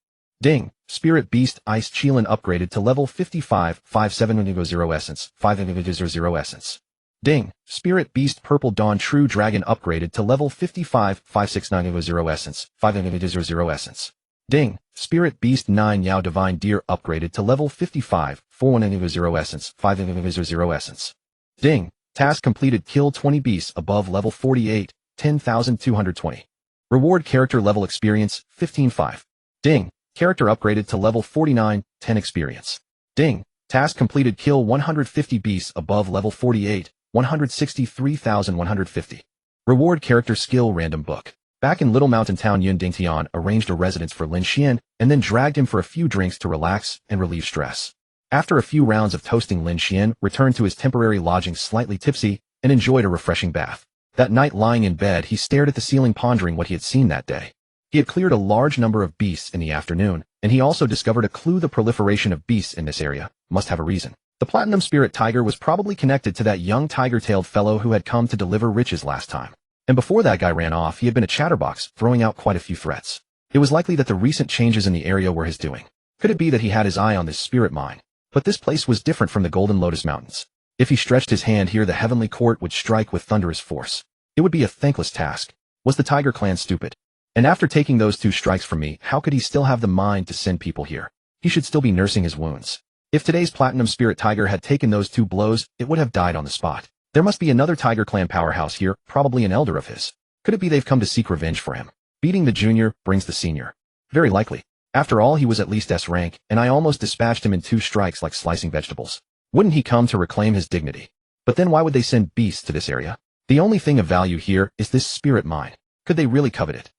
Ding! Spirit Beast ice Cheelin upgraded to level 55700 essence, 500 essence. Ding! Spirit Beast Purple Dawn True Dragon upgraded to level 55690 essence, 500 essence. Ding! Spirit Beast 9 Yao Divine Deer upgraded to level 55100 essence, 500 essence. Ding! Task completed. Kill 20 beasts above level 48, 10,220. Reward character level experience, 15.5. Ding! Character upgraded to level 49, 10 experience. Ding! Task completed. Kill 150 beasts above level 48, 163,150. Reward character skill random book. Back in Little Mountain Town, Yun Dingtian arranged a residence for Lin Xuan and then dragged him for a few drinks to relax and relieve stress. After a few rounds of toasting, Lin Xuan returned to his temporary lodging slightly tipsy and enjoyed a refreshing bath. That night, lying in bed, he stared at the ceiling, pondering what he had seen that day. He had cleared a large number of beasts in the afternoon, and he also discovered a clue. The proliferation of beasts in this area must have a reason. The platinum spirit tiger was probably connected to that young tiger-tailed fellow who had come to deliver riches last time. And before that guy ran off, he had been a chatterbox, throwing out quite a few threats. It was likely that the recent changes in the area were his doing. Could it be that he had his eye on this spirit mine? But this place was different from the Golden Lotus Mountains. If he stretched his hand here, the heavenly court would strike with thunderous force. It would be a thankless task. Was the Tiger Clan stupid? And after taking those 2 strikes from me, how could he still have the mind to send people here? He should still be nursing his wounds. If today's Platinum Spirit Tiger had taken those 2 blows, it would have died on the spot. There must be another Tiger Clan powerhouse here, probably an elder of his. Could it be they've come to seek revenge for him? Beating the junior brings the senior. Very likely. After all, he was at least S rank, and I almost dispatched him in 2 strikes like slicing vegetables. Wouldn't he come to reclaim his dignity? But then why would they send beasts to this area? The only thing of value here is this spirit mine. Could they really covet it?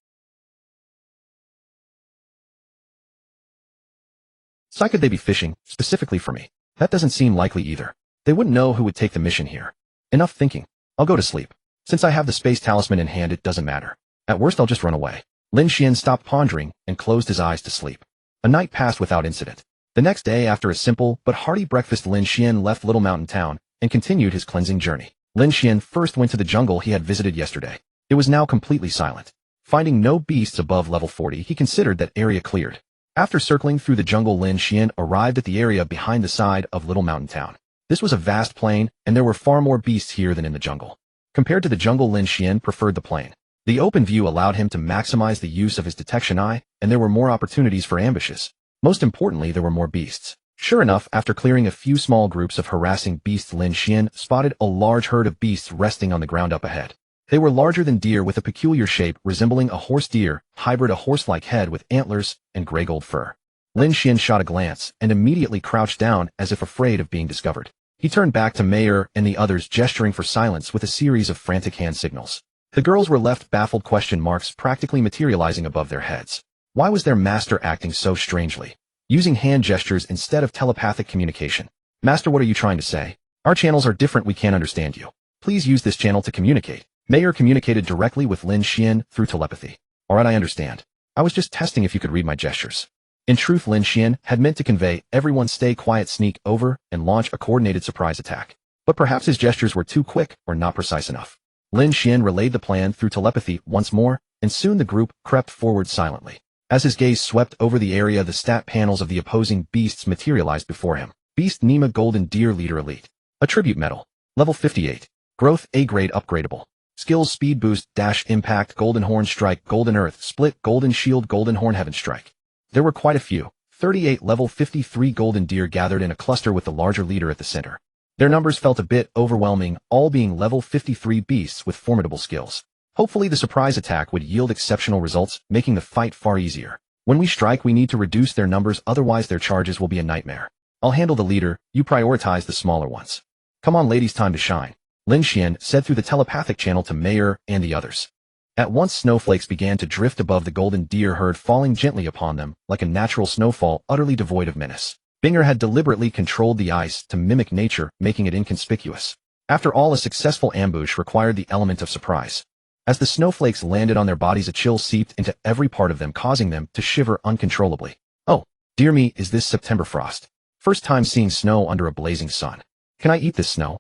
So could they be fishing, specifically for me? That doesn't seem likely either. They wouldn't know who would take the mission here. Enough thinking. I'll go to sleep. Since I have the space talisman in hand, it doesn't matter. At worst, I'll just run away. Lin Xuan stopped pondering and closed his eyes to sleep. A night passed without incident. The next day, after a simple but hearty breakfast, Lin Xuan left Little Mountain Town and continued his cleansing journey. Lin Xuan first went to the jungle he had visited yesterday. It was now completely silent. Finding no beasts above level 40, he considered that area cleared. After circling through the jungle, Lin Xuan arrived at the area behind the side of Little Mountain Town. This was a vast plain, and there were far more beasts here than in the jungle. Compared to the jungle, Lin Xuan preferred the plain. The open view allowed him to maximize the use of his detection eye, and there were more opportunities for ambushes. Most importantly, there were more beasts. Sure enough, after clearing a few small groups of harassing beasts, Lin Xuan spotted a large herd of beasts resting on the ground up ahead. They were larger than deer with a peculiar shape resembling a horse deer, hybrid a horse-like head with antlers and gray gold fur. Lin Xuan shot a glance and immediately crouched down as if afraid of being discovered. He turned back to Mayer and the others, gesturing for silence with a series of frantic hand signals. The girls were left baffled, question marks practically materializing above their heads. Why was their master acting so strangely? Using hand gestures instead of telepathic communication. Master, what are you trying to say? Our channels are different, we can't understand you. Please use this channel to communicate. Mayer communicated directly with Lin Xuan through telepathy. Alright, I understand. I was just testing if you could read my gestures. In truth, Lin Xuan had meant to convey, everyone stay quiet, sneak over, and launch a coordinated surprise attack. But perhaps his gestures were too quick or not precise enough. Lin Xuan relayed the plan through telepathy once more, and soon the group crept forward silently. As his gaze swept over the area, the stat panels of the opposing beasts materialized before him. Beast-Taming Golden Deer Leader Elite. Attribute Medal. Level 58. Growth A grade upgradable. Skills Speed Boost, Dash Impact, Golden Horn Strike, Golden Earth Split, Golden Shield, Golden Horn Heaven Strike. There were quite a few. 38 level 53 golden deer gathered in a cluster with the larger leader at the center. Their numbers felt a bit overwhelming, all being level 53 beasts with formidable skills. Hopefully the surprise attack would yield exceptional results, making the fight far easier. When we strike, we need to reduce their numbers, otherwise their charges will be a nightmare. I'll handle the leader, you prioritize the smaller ones. Come on ladies, time to shine, Lin Xuan said through the telepathic channel to Mayer and the others. At once snowflakes began to drift above the golden deer herd, falling gently upon them, like a natural snowfall utterly devoid of menace. Binger had deliberately controlled the ice to mimic nature, making it inconspicuous. After all, a successful ambush required the element of surprise. As the snowflakes landed on their bodies, a chill seeped into every part of them, causing them to shiver uncontrollably. Oh, dear me, is this September frost? First time seeing snow under a blazing sun. Can I eat this snow?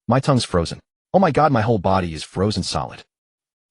My tongue's frozen. Oh my god, my whole body is frozen solid.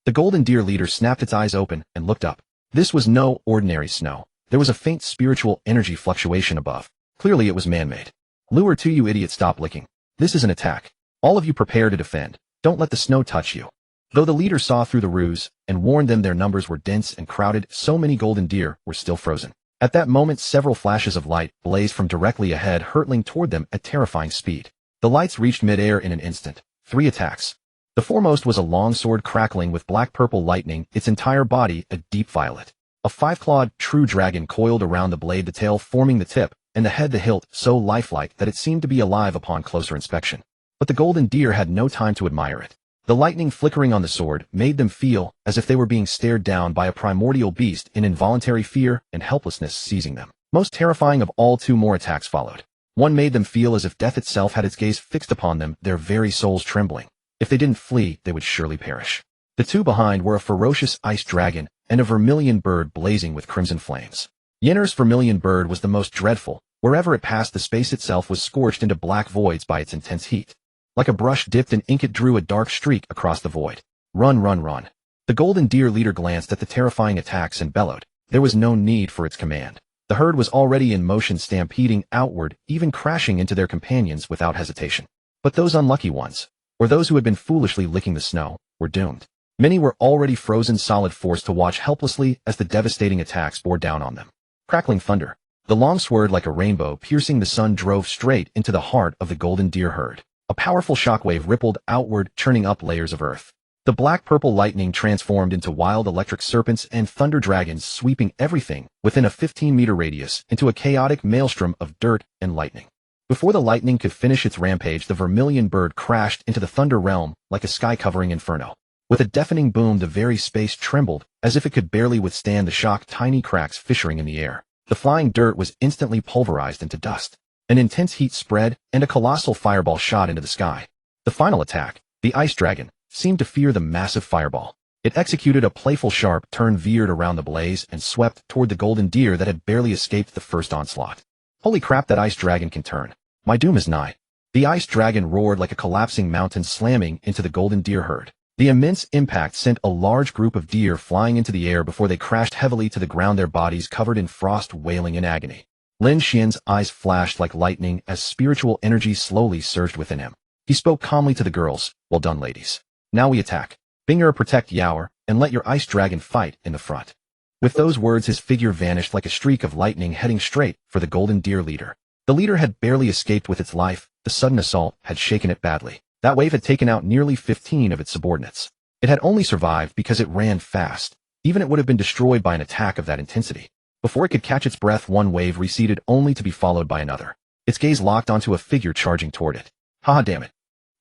The golden deer leader snapped its eyes open and looked up. This was no ordinary snow. There was a faint spiritual energy fluctuation above. Clearly it was man-made. Lure 2, you idiot, stop licking. This is an attack. All of you prepare to defend. Don't let the snow touch you. Though the leader saw through the ruse and warned them their numbers were dense and crowded, so many golden deer were still frozen. At that moment, several flashes of light blazed from directly ahead, hurtling toward them at terrifying speed. The lights reached mid-air in an instant. 3 attacks. The foremost was a long sword crackling with black-purple lightning, its entire body a deep violet. A 5-clawed true dragon coiled around the blade, the tail forming the tip, and the head the hilt, so lifelike that it seemed to be alive upon closer inspection. But the golden deer had no time to admire it. The lightning flickering on the sword made them feel as if they were being stared down by a primordial beast, in involuntary fear and helplessness seizing them. Most terrifying of all, 2 more attacks followed. One made them feel as if death itself had its gaze fixed upon them, their very souls trembling. If they didn't flee, they would surely perish. The 2 behind were a ferocious ice dragon and a vermilion bird blazing with crimson flames. Yenner's vermilion bird was the most dreadful. Wherever it passed, the space itself was scorched into black voids by its intense heat. Like a brush dipped in ink, it drew a dark streak across the void. Run, run, run. The golden deer leader glanced at the terrifying attacks and bellowed. There was no need for its command. The herd was already in motion, stampeding outward, even crashing into their companions without hesitation. But those unlucky ones, or those who had been foolishly licking the snow, were doomed. Many were already frozen solid, forced to watch helplessly as the devastating attacks bore down on them. Crackling thunder. The long sword, like a rainbow piercing the sun, drove straight into the heart of the golden deer herd. A powerful shockwave rippled outward, churning up layers of earth. The black-purple lightning transformed into wild electric serpents and thunder dragons, sweeping everything within a 15-meter radius into a chaotic maelstrom of dirt and lightning. Before the lightning could finish its rampage, the vermilion bird crashed into the thunder realm like a sky-covering inferno. With a deafening boom, the very space trembled, as if it could barely withstand the shock, tiny cracks fissuring in the air. The flying dirt was instantly pulverized into dust. An intense heat spread, and a colossal fireball shot into the sky. The final attack, the ice dragon, seemed to fear the massive fireball. It executed a playful sharp turn, veered around the blaze, and swept toward the golden deer that had barely escaped the first onslaught. Holy crap, that ice dragon can turn. My doom is nigh. The ice dragon roared like a collapsing mountain, slamming into the golden deer herd. The immense impact sent a large group of deer flying into the air before they crashed heavily to the ground, their bodies covered in frost, wailing in agony. Lin Xuan's eyes flashed like lightning as spiritual energy slowly surged within him. He spoke calmly to the girls. Well done, ladies. Now we attack. Binger, protect Yaoer, and let your ice dragon fight in the front. With those words, his figure vanished like a streak of lightning, heading straight for the golden deer leader. The leader had barely escaped with its life. The sudden assault had shaken it badly. That wave had taken out nearly 15 of its subordinates. It had only survived because it ran fast. Even it would have been destroyed by an attack of that intensity. Before it could catch its breath, one wave receded only to be followed by another. Its gaze locked onto a figure charging toward it. Haha, damn it.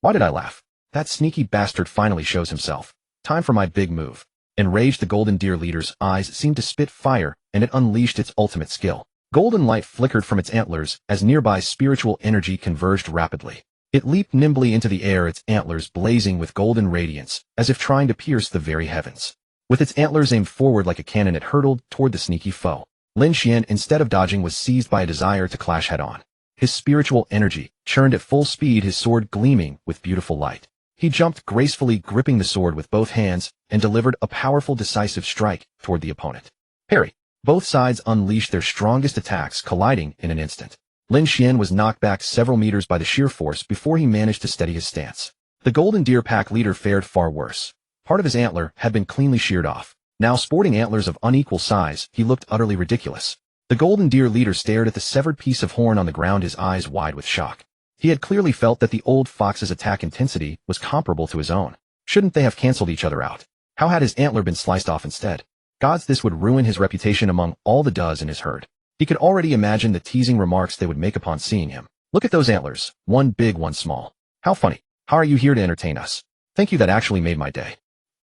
Why did I laugh? That sneaky bastard finally shows himself. Time for my big move. Enraged, the golden deer leader's eyes seemed to spit fire, and it unleashed its ultimate skill. Golden light flickered from its antlers as nearby spiritual energy converged rapidly. It leaped nimbly into the air, its antlers blazing with golden radiance, as if trying to pierce the very heavens. With its antlers aimed forward like a cannon, it hurtled toward the sneaky foe. Lin Xuan, instead of dodging, was seized by a desire to clash head-on. His spiritual energy churned at full speed, his sword gleaming with beautiful light. He jumped gracefully, gripping the sword with both hands, and delivered a powerful, decisive strike toward the opponent. Parry. Both sides unleashed their strongest attacks, colliding in an instant. Lin Xuan was knocked back several meters by the sheer force before he managed to steady his stance. The golden deer pack leader fared far worse. Part of his antler had been cleanly sheared off. Now sporting antlers of unequal size, he looked utterly ridiculous. The golden deer leader stared at the severed piece of horn on the ground, his eyes wide with shock. He had clearly felt that the old fox's attack intensity was comparable to his own. Shouldn't they have canceled each other out? How had his antler been sliced off instead? Gods, this would ruin his reputation among all the does in his herd. He could already imagine the teasing remarks they would make upon seeing him. Look at those antlers, one big, one small. How funny. How are you here to entertain us? Thank you, that actually made my day.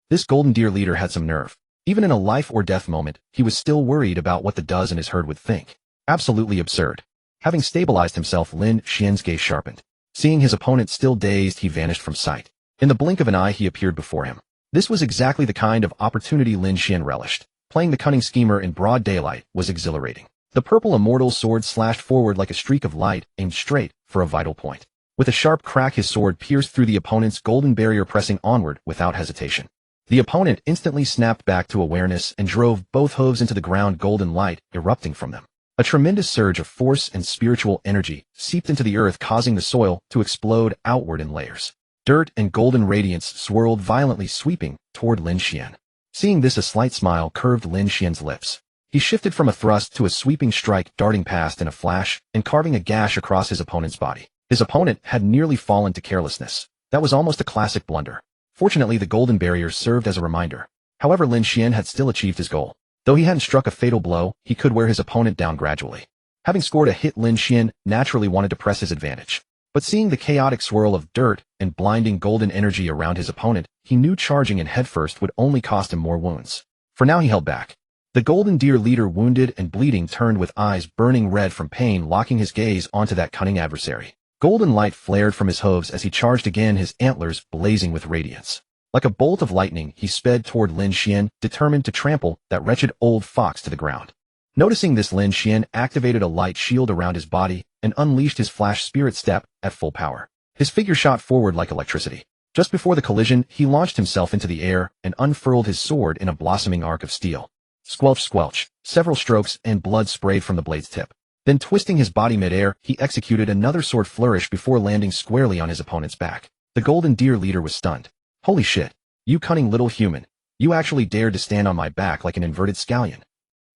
This golden deer leader had some nerve. Even in a life or death moment, he was still worried about what the does in his herd would think. Absolutely absurd. Having stabilized himself, Lin Xuan's gaze sharpened. Seeing his opponent still dazed, he vanished from sight. In the blink of an eye, he appeared before him. This was exactly the kind of opportunity Lin Xuan relished. Playing the cunning schemer in broad daylight was exhilarating. The purple immortal's sword slashed forward like a streak of light, aimed straight for a vital point. With a sharp crack, his sword pierced through the opponent's golden barrier, pressing onward without hesitation. The opponent instantly snapped back to awareness and drove both hooves into the ground, golden light erupting from them. A tremendous surge of force and spiritual energy seeped into the earth, causing the soil to explode outward in layers. Dirt and golden radiance swirled violently, sweeping toward Lin Xuan. Seeing this, a slight smile curved Lin Xuan's lips. He shifted from a thrust to a sweeping strike, darting past in a flash and carving a gash across his opponent's body. His opponent had nearly fallen to carelessness. That was almost a classic blunder. Fortunately, the golden barrier served as a reminder. However, Lin Xuan had still achieved his goal. Though he hadn't struck a fatal blow, he could wear his opponent down gradually. Having scored a hit, Lin Xuan naturally wanted to press his advantage. But seeing the chaotic swirl of dirt and blinding golden energy around his opponent, he knew charging in headfirst would only cost him more wounds. For now, he held back. The golden deer leader, wounded and bleeding, turned with eyes burning red from pain, locking his gaze onto that cunning adversary. Golden light flared from his hooves as he charged again, his antlers blazing with radiance. Like a bolt of lightning, he sped toward Lin Xuan, determined to trample that wretched old fox to the ground. Noticing this, Lin Xuan activated a light shield around his body and unleashed his flash spirit step at full power. His figure shot forward like electricity. Just before the collision, he launched himself into the air and unfurled his sword in a blossoming arc of steel. Squelch, squelch, several strokes and blood sprayed from the blade's tip. Then, twisting his body mid-air, he executed another sword flourish before landing squarely on his opponent's back. The golden deer leader was stunned. Holy shit. You cunning little human. You actually dared to stand on my back like an inverted scallion.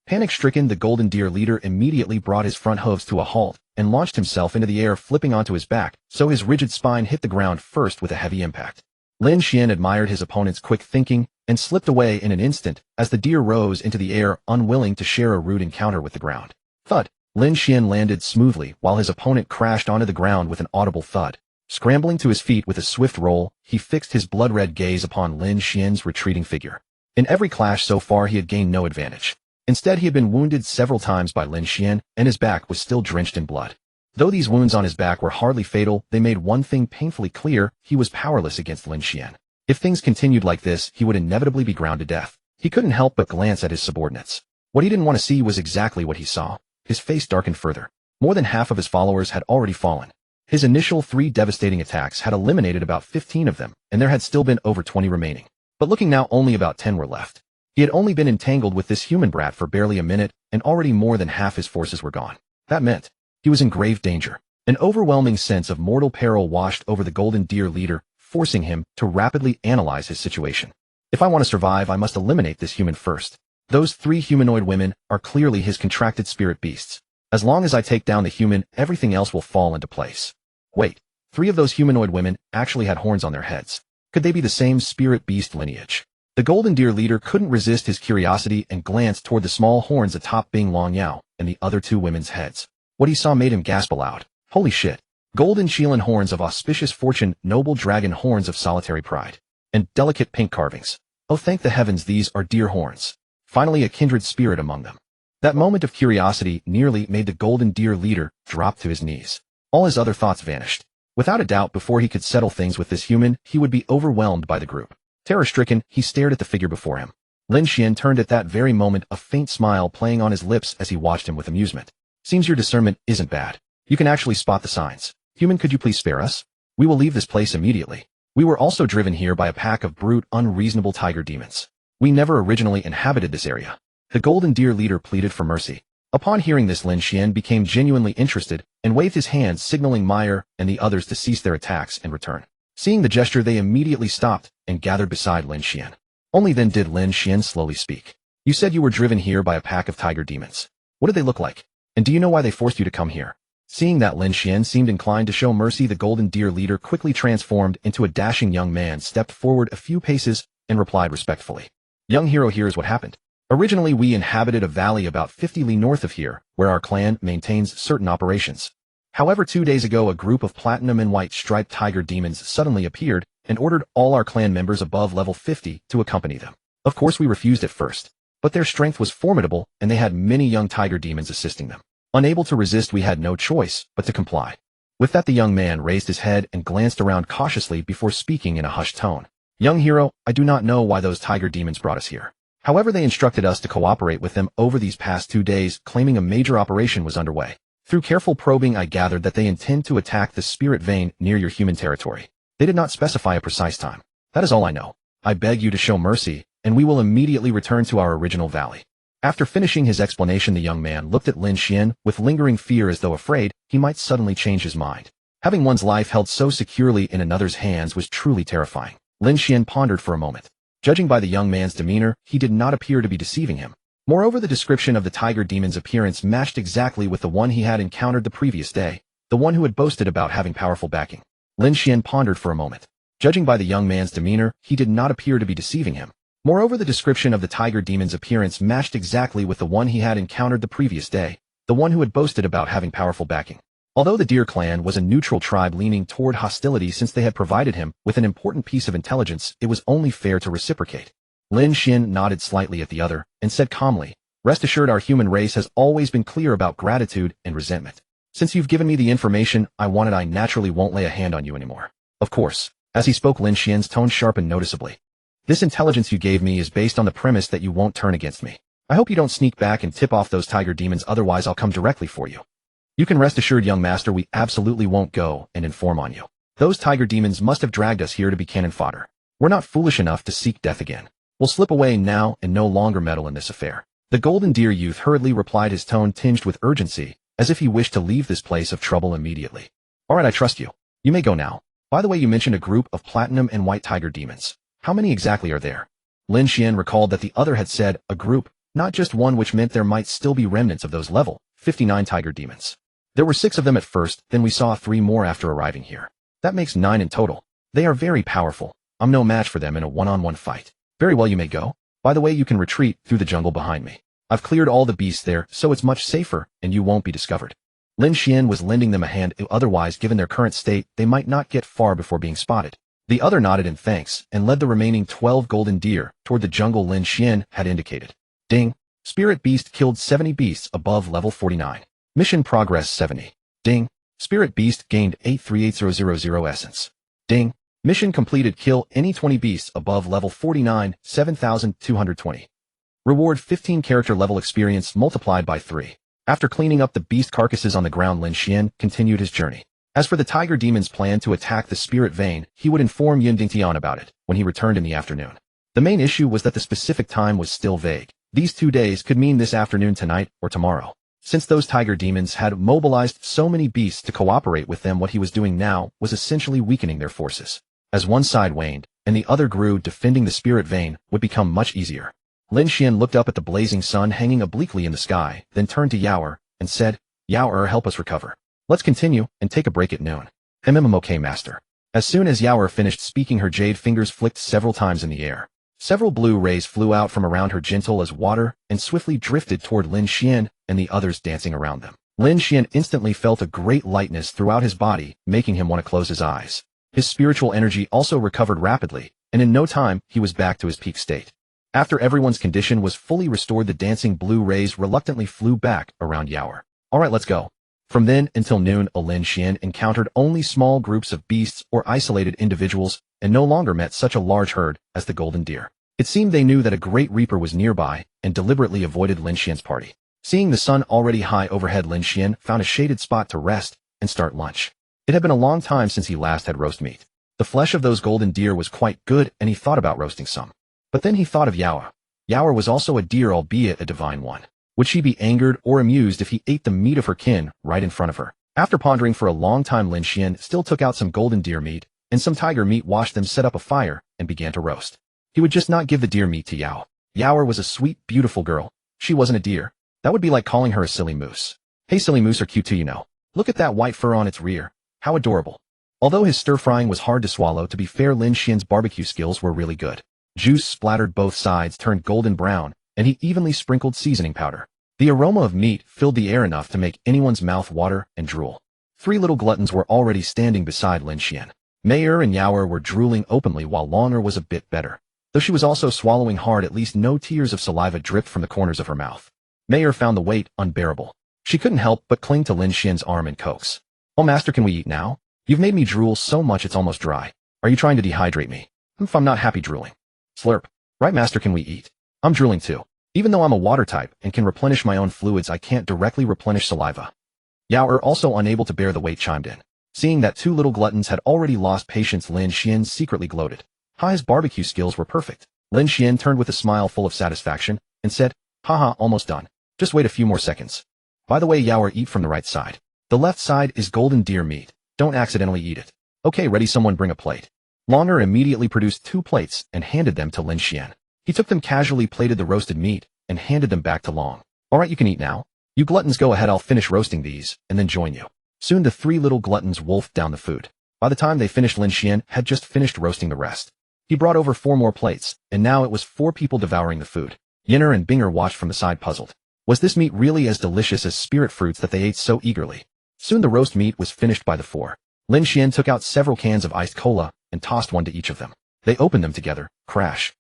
Panic-stricken, the golden deer leader immediately brought his front hooves to a halt and launched himself into the air, flipping onto his back, so his rigid spine hit the ground first with a heavy impact. Lin Xuan admired his opponent's quick thinking and slipped away in an instant as the deer rose into the air, unwilling to share a rude encounter with the ground. Thud. Lin Xuan landed smoothly while his opponent crashed onto the ground with an audible thud. Scrambling to his feet with a swift roll, he fixed his blood-red gaze upon Lin Xuan's retreating figure. In every clash so far, he had gained no advantage. Instead, he had been wounded several times by Lin Xuan, and his back was still drenched in blood. Though these wounds on his back were hardly fatal, they made one thing painfully clear: he was powerless against Lin Xuan. If things continued like this, he would inevitably be ground to death. He couldn't help but glance at his subordinates. What he didn't want to see was exactly what he saw. His face darkened further. More than half of his followers had already fallen. His initial 3 devastating attacks had eliminated about 15 of them, and there had still been over 20 remaining. But looking now, only about 10 were left. He had only been entangled with this human brat for barely a minute, and already more than half his forces were gone. That meant he was in grave danger. An overwhelming sense of mortal peril washed over the golden deer leader, forcing him to rapidly analyze his situation. If I want to survive, I must eliminate this human first. Those 3 humanoid women are clearly his contracted spirit beasts. As long as I take down the human, everything else will fall into place. Wait, 3 of those humanoid women actually had horns on their heads. Could they be the same spirit beast lineage? The golden deer leader couldn't resist his curiosity and glanced toward the small horns atop Bing Long Yao and the other two women's heads. What he saw made him gasp aloud. Holy shit. Golden Qilin horns of auspicious fortune, noble dragon horns of solitary pride, and delicate pink carvings. Oh, thank the heavens, these are deer horns. Finally a kindred spirit among them. That moment of curiosity nearly made the golden deer leader drop to his knees. All his other thoughts vanished. Without a doubt, before he could settle things with this human, he would be overwhelmed by the group. Terror-stricken, he stared at the figure before him. Lin Xuan turned at that very moment, a faint smile playing on his lips as he watched him with amusement. Seems your discernment isn't bad. You can actually spot the signs. Human, could you please spare us? We will leave this place immediately. We were also driven here by a pack of brute, unreasonable tiger demons. We never originally inhabited this area. The golden deer leader pleaded for mercy. Upon hearing this, Lin Xuan became genuinely interested and waved his hand, signaling Meyer and the others to cease their attacks and return. Seeing the gesture, they immediately stopped and gathered beside Lin Xuan. Only then did Lin Xuan slowly speak. You said you were driven here by a pack of tiger demons. What did they look like? And do you know why they forced you to come here? Seeing that Lin Xuan seemed inclined to show mercy, the golden deer leader quickly transformed into a dashing young man, stepped forward a few paces, and replied respectfully. Young hero, here is what happened. Originally we inhabited a valley about 50 li north of here, where our clan maintains certain operations. However, 2 days ago a group of platinum and white striped tiger demons suddenly appeared and ordered all our clan members above level 50 to accompany them. Of course we refused at first, but their strength was formidable and they had many young tiger demons assisting them. Unable to resist, we had no choice but to comply. With that, the young man raised his head and glanced around cautiously before speaking in a hushed tone. Young hero, I do not know why those tiger demons brought us here. However, they instructed us to cooperate with them over these past 2 days, claiming a major operation was underway. Through careful probing, I gathered that they intend to attack the spirit vein near your human territory. They did not specify a precise time. That is all I know. I beg you to show mercy, and we will immediately return to our original valley. After finishing his explanation, the young man looked at Lin Xuan with lingering fear, as though afraid he might suddenly change his mind. Having one's life held so securely in another's hands was truly terrifying. Lin Xuan pondered for a moment. Judging by the young man's demeanor, he did not appear to be deceiving him. Moreover, the description of the tiger demon's appearance matched exactly with the one he had encountered the previous day, the one who had boasted about having powerful backing. Lin Xuan pondered for a moment. Judging by the young man's demeanor, he did not appear to be deceiving him. Moreover, the description of the tiger demon's appearance matched exactly with the one he had encountered the previous day, the one who had boasted about having powerful backing. Although the Deer clan was a neutral tribe leaning toward hostility since they had provided him with an important piece of intelligence, it was only fair to reciprocate. Lin Xuan nodded slightly at the other and said calmly, Rest assured, our human race has always been clear about gratitude and resentment. Since you've given me the information I wanted, I naturally won't lay a hand on you anymore. Of course. As he spoke, Lin Xuan's tone sharpened noticeably. This intelligence you gave me is based on the premise that you won't turn against me. I hope you don't sneak back and tip off those tiger demons, otherwise I'll come directly for you. You can rest assured, young master, we absolutely won't go and inform on you. Those tiger demons must have dragged us here to be cannon fodder. We're not foolish enough to seek death again. We'll slip away now and no longer meddle in this affair. The golden deer youth hurriedly replied, his tone tinged with urgency, as if he wished to leave this place of trouble immediately. All right, I trust you. You may go now. By the way, you mentioned a group of platinum and white tiger demons. How many exactly are there? Lin Xuan recalled that the other had said a group, not just one, which meant there might still be remnants of those level 59 tiger demons. There were 6 of them at first, then we saw 3 more after arriving here. That makes 9 in total. They are very powerful. I'm no match for them in a one-on-one fight. Very well, you may go. By the way, you can retreat through the jungle behind me. I've cleared all the beasts there, so it's much safer, and you won't be discovered. Lin Xuan was lending them a hand, otherwise, given their current state, they might not get far before being spotted. The other nodded in thanks and led the remaining 12 golden deer toward the jungle Lin Xuan had indicated. Ding. Spirit beast killed 70 beasts above level 49. Mission progress 70. Ding. Spirit beast gained 838000 essence. Ding. Mission completed. Kill any 20 beasts above level 49, 7220. Reward 15 character level experience multiplied by 3. After cleaning up the beast carcasses on the ground, Lin Xuan continued his journey. As for the tiger demon's plan to attack the spirit vein, he would inform Yun Dingtian about it when he returned in the afternoon. The main issue was that the specific time was still vague. These 2 days could mean this afternoon, tonight, or tomorrow. Since those tiger demons had mobilized so many beasts to cooperate with them, what he was doing now was essentially weakening their forces. As one side waned and the other grew, defending the spirit vein would become much easier. Lin Xuan looked up at the blazing sun hanging obliquely in the sky, then turned to Yaoer and said, Yaoer, help us recover. Let's continue and take a break at noon. Okay, master. As soon as Yao finished speaking, her jade fingers flicked several times in the air. Several blue rays flew out from around her gentle as water and swiftly drifted toward Lin Xuan and the others dancing around them. Lin Xuan instantly felt a great lightness throughout his body, making him want to close his eyes. His spiritual energy also recovered rapidly, and in no time, he was back to his peak state. After everyone's condition was fully restored, the dancing blue rays reluctantly flew back around Yao. Alright, let's go. From then until noon, Lin Xuan encountered only small groups of beasts or isolated individuals and no longer met such a large herd as the golden deer. It seemed they knew that a great reaper was nearby and deliberately avoided Lin Xuan's party. Seeing the sun already high overhead, Lin Xuan found a shaded spot to rest and start lunch. It had been a long time since he last had roast meat. The flesh of those golden deer was quite good and he thought about roasting some. But then he thought of Yao. Yao was also a deer, albeit a divine one. Would she be angered or amused if he ate the meat of her kin right in front of her? After pondering for a long time, Lin Xuan still took out some golden deer meat and some tiger meat, washed them, set up a fire, and began to roast. He would just not give the deer meat to Yao. Yao was a sweet, beautiful girl. She wasn't a deer. That would be like calling her a silly moose. Hey, silly moose are cute too, you know. Look at that white fur on its rear. How adorable. Although his stir-frying was hard to swallow, to be fair, Lin Xuan's barbecue skills were really good. Juice splattered both sides, turned golden brown, and he evenly sprinkled seasoning powder. The aroma of meat filled the air enough to make anyone's mouth water and drool. 3 little gluttons were already standing beside Lin Xuan. Mayer and Yao were drooling openly while Longer was a bit better. Though she was also swallowing hard, at least no tears of saliva dripped from the corners of her mouth. Mayer found the weight unbearable. She couldn't help but cling to Lin Xuan's arm and coax. Oh, master, can we eat now? You've made me drool so much it's almost dry. Are you trying to dehydrate me? If I'm not happy drooling. Slurp. Right, master, can we eat? I'm drooling too. Even though I'm a water type and can replenish my own fluids, I can't directly replenish saliva. Yao, also unable to bear the weight, chimed in. Seeing that 2 little gluttons had already lost patience, Lin Xuan secretly gloated. His barbecue skills were perfect. Lin Xuan turned with a smile full of satisfaction and said, haha, almost done. Just wait a few more seconds. By the way, Yao, eat from the right side. The left side is golden deer meat. Don't accidentally eat it. Okay, ready, someone bring a plate. Longer immediately produced 2 plates and handed them to Lin Xuan. He took them, casually plated the roasted meat, and handed them back to Long. Alright, you can eat now. You gluttons go ahead, I'll finish roasting these, and then join you. Soon the 3 little gluttons wolfed down the food. By the time they finished, Lin Xuan had just finished roasting the rest. He brought over 4 more plates, and now it was 4 people devouring the food. Yinner and Binger watched from the side, puzzled. Was this meat really as delicious as spirit fruits that they ate so eagerly? Soon the roast meat was finished by the 4. Lin Xuan took out several cans of iced cola and tossed one to each of them. They opened them together. Crash.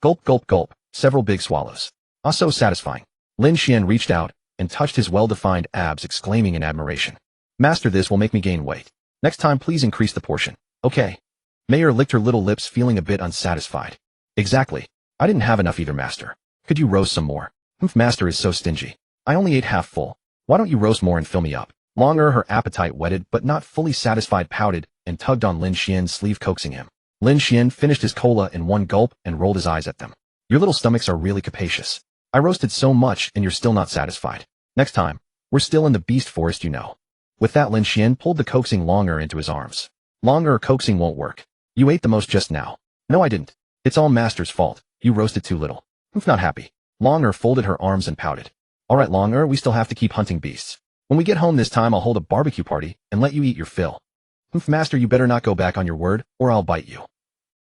Gulp, gulp, gulp. Several big swallows. Ah, so satisfying. Lin Xuan reached out and touched his well-defined abs, exclaiming in admiration. Master, this will make me gain weight. Next time, please increase the portion. Okay. Mayer licked her little lips, feeling a bit unsatisfied. Exactly. I didn't have enough either, master. Could you roast some more? Master is so stingy. I only ate half full. Why don't you roast more and fill me up? Longer, her appetite whetted but not fully satisfied, pouted and tugged on Lin Xuan's sleeve, coaxing him. Lin Xuan finished his cola in one gulp and rolled his eyes at them. Your little stomachs are really capacious. I roasted so much and you're still not satisfied. Next time, we're still in the beast forest, you know. With that, Lin Xuan pulled the coaxing Longer into his arms. Longer, coaxing won't work. You ate the most just now. No, I didn't. It's all master's fault. You roasted too little. Not happy. Longer folded her arms and pouted. Alright, Longer, we still have to keep hunting beasts. When we get home this time, I'll hold a barbecue party and let you eat your fill. Master, you better not go back on your word, or I'll bite you.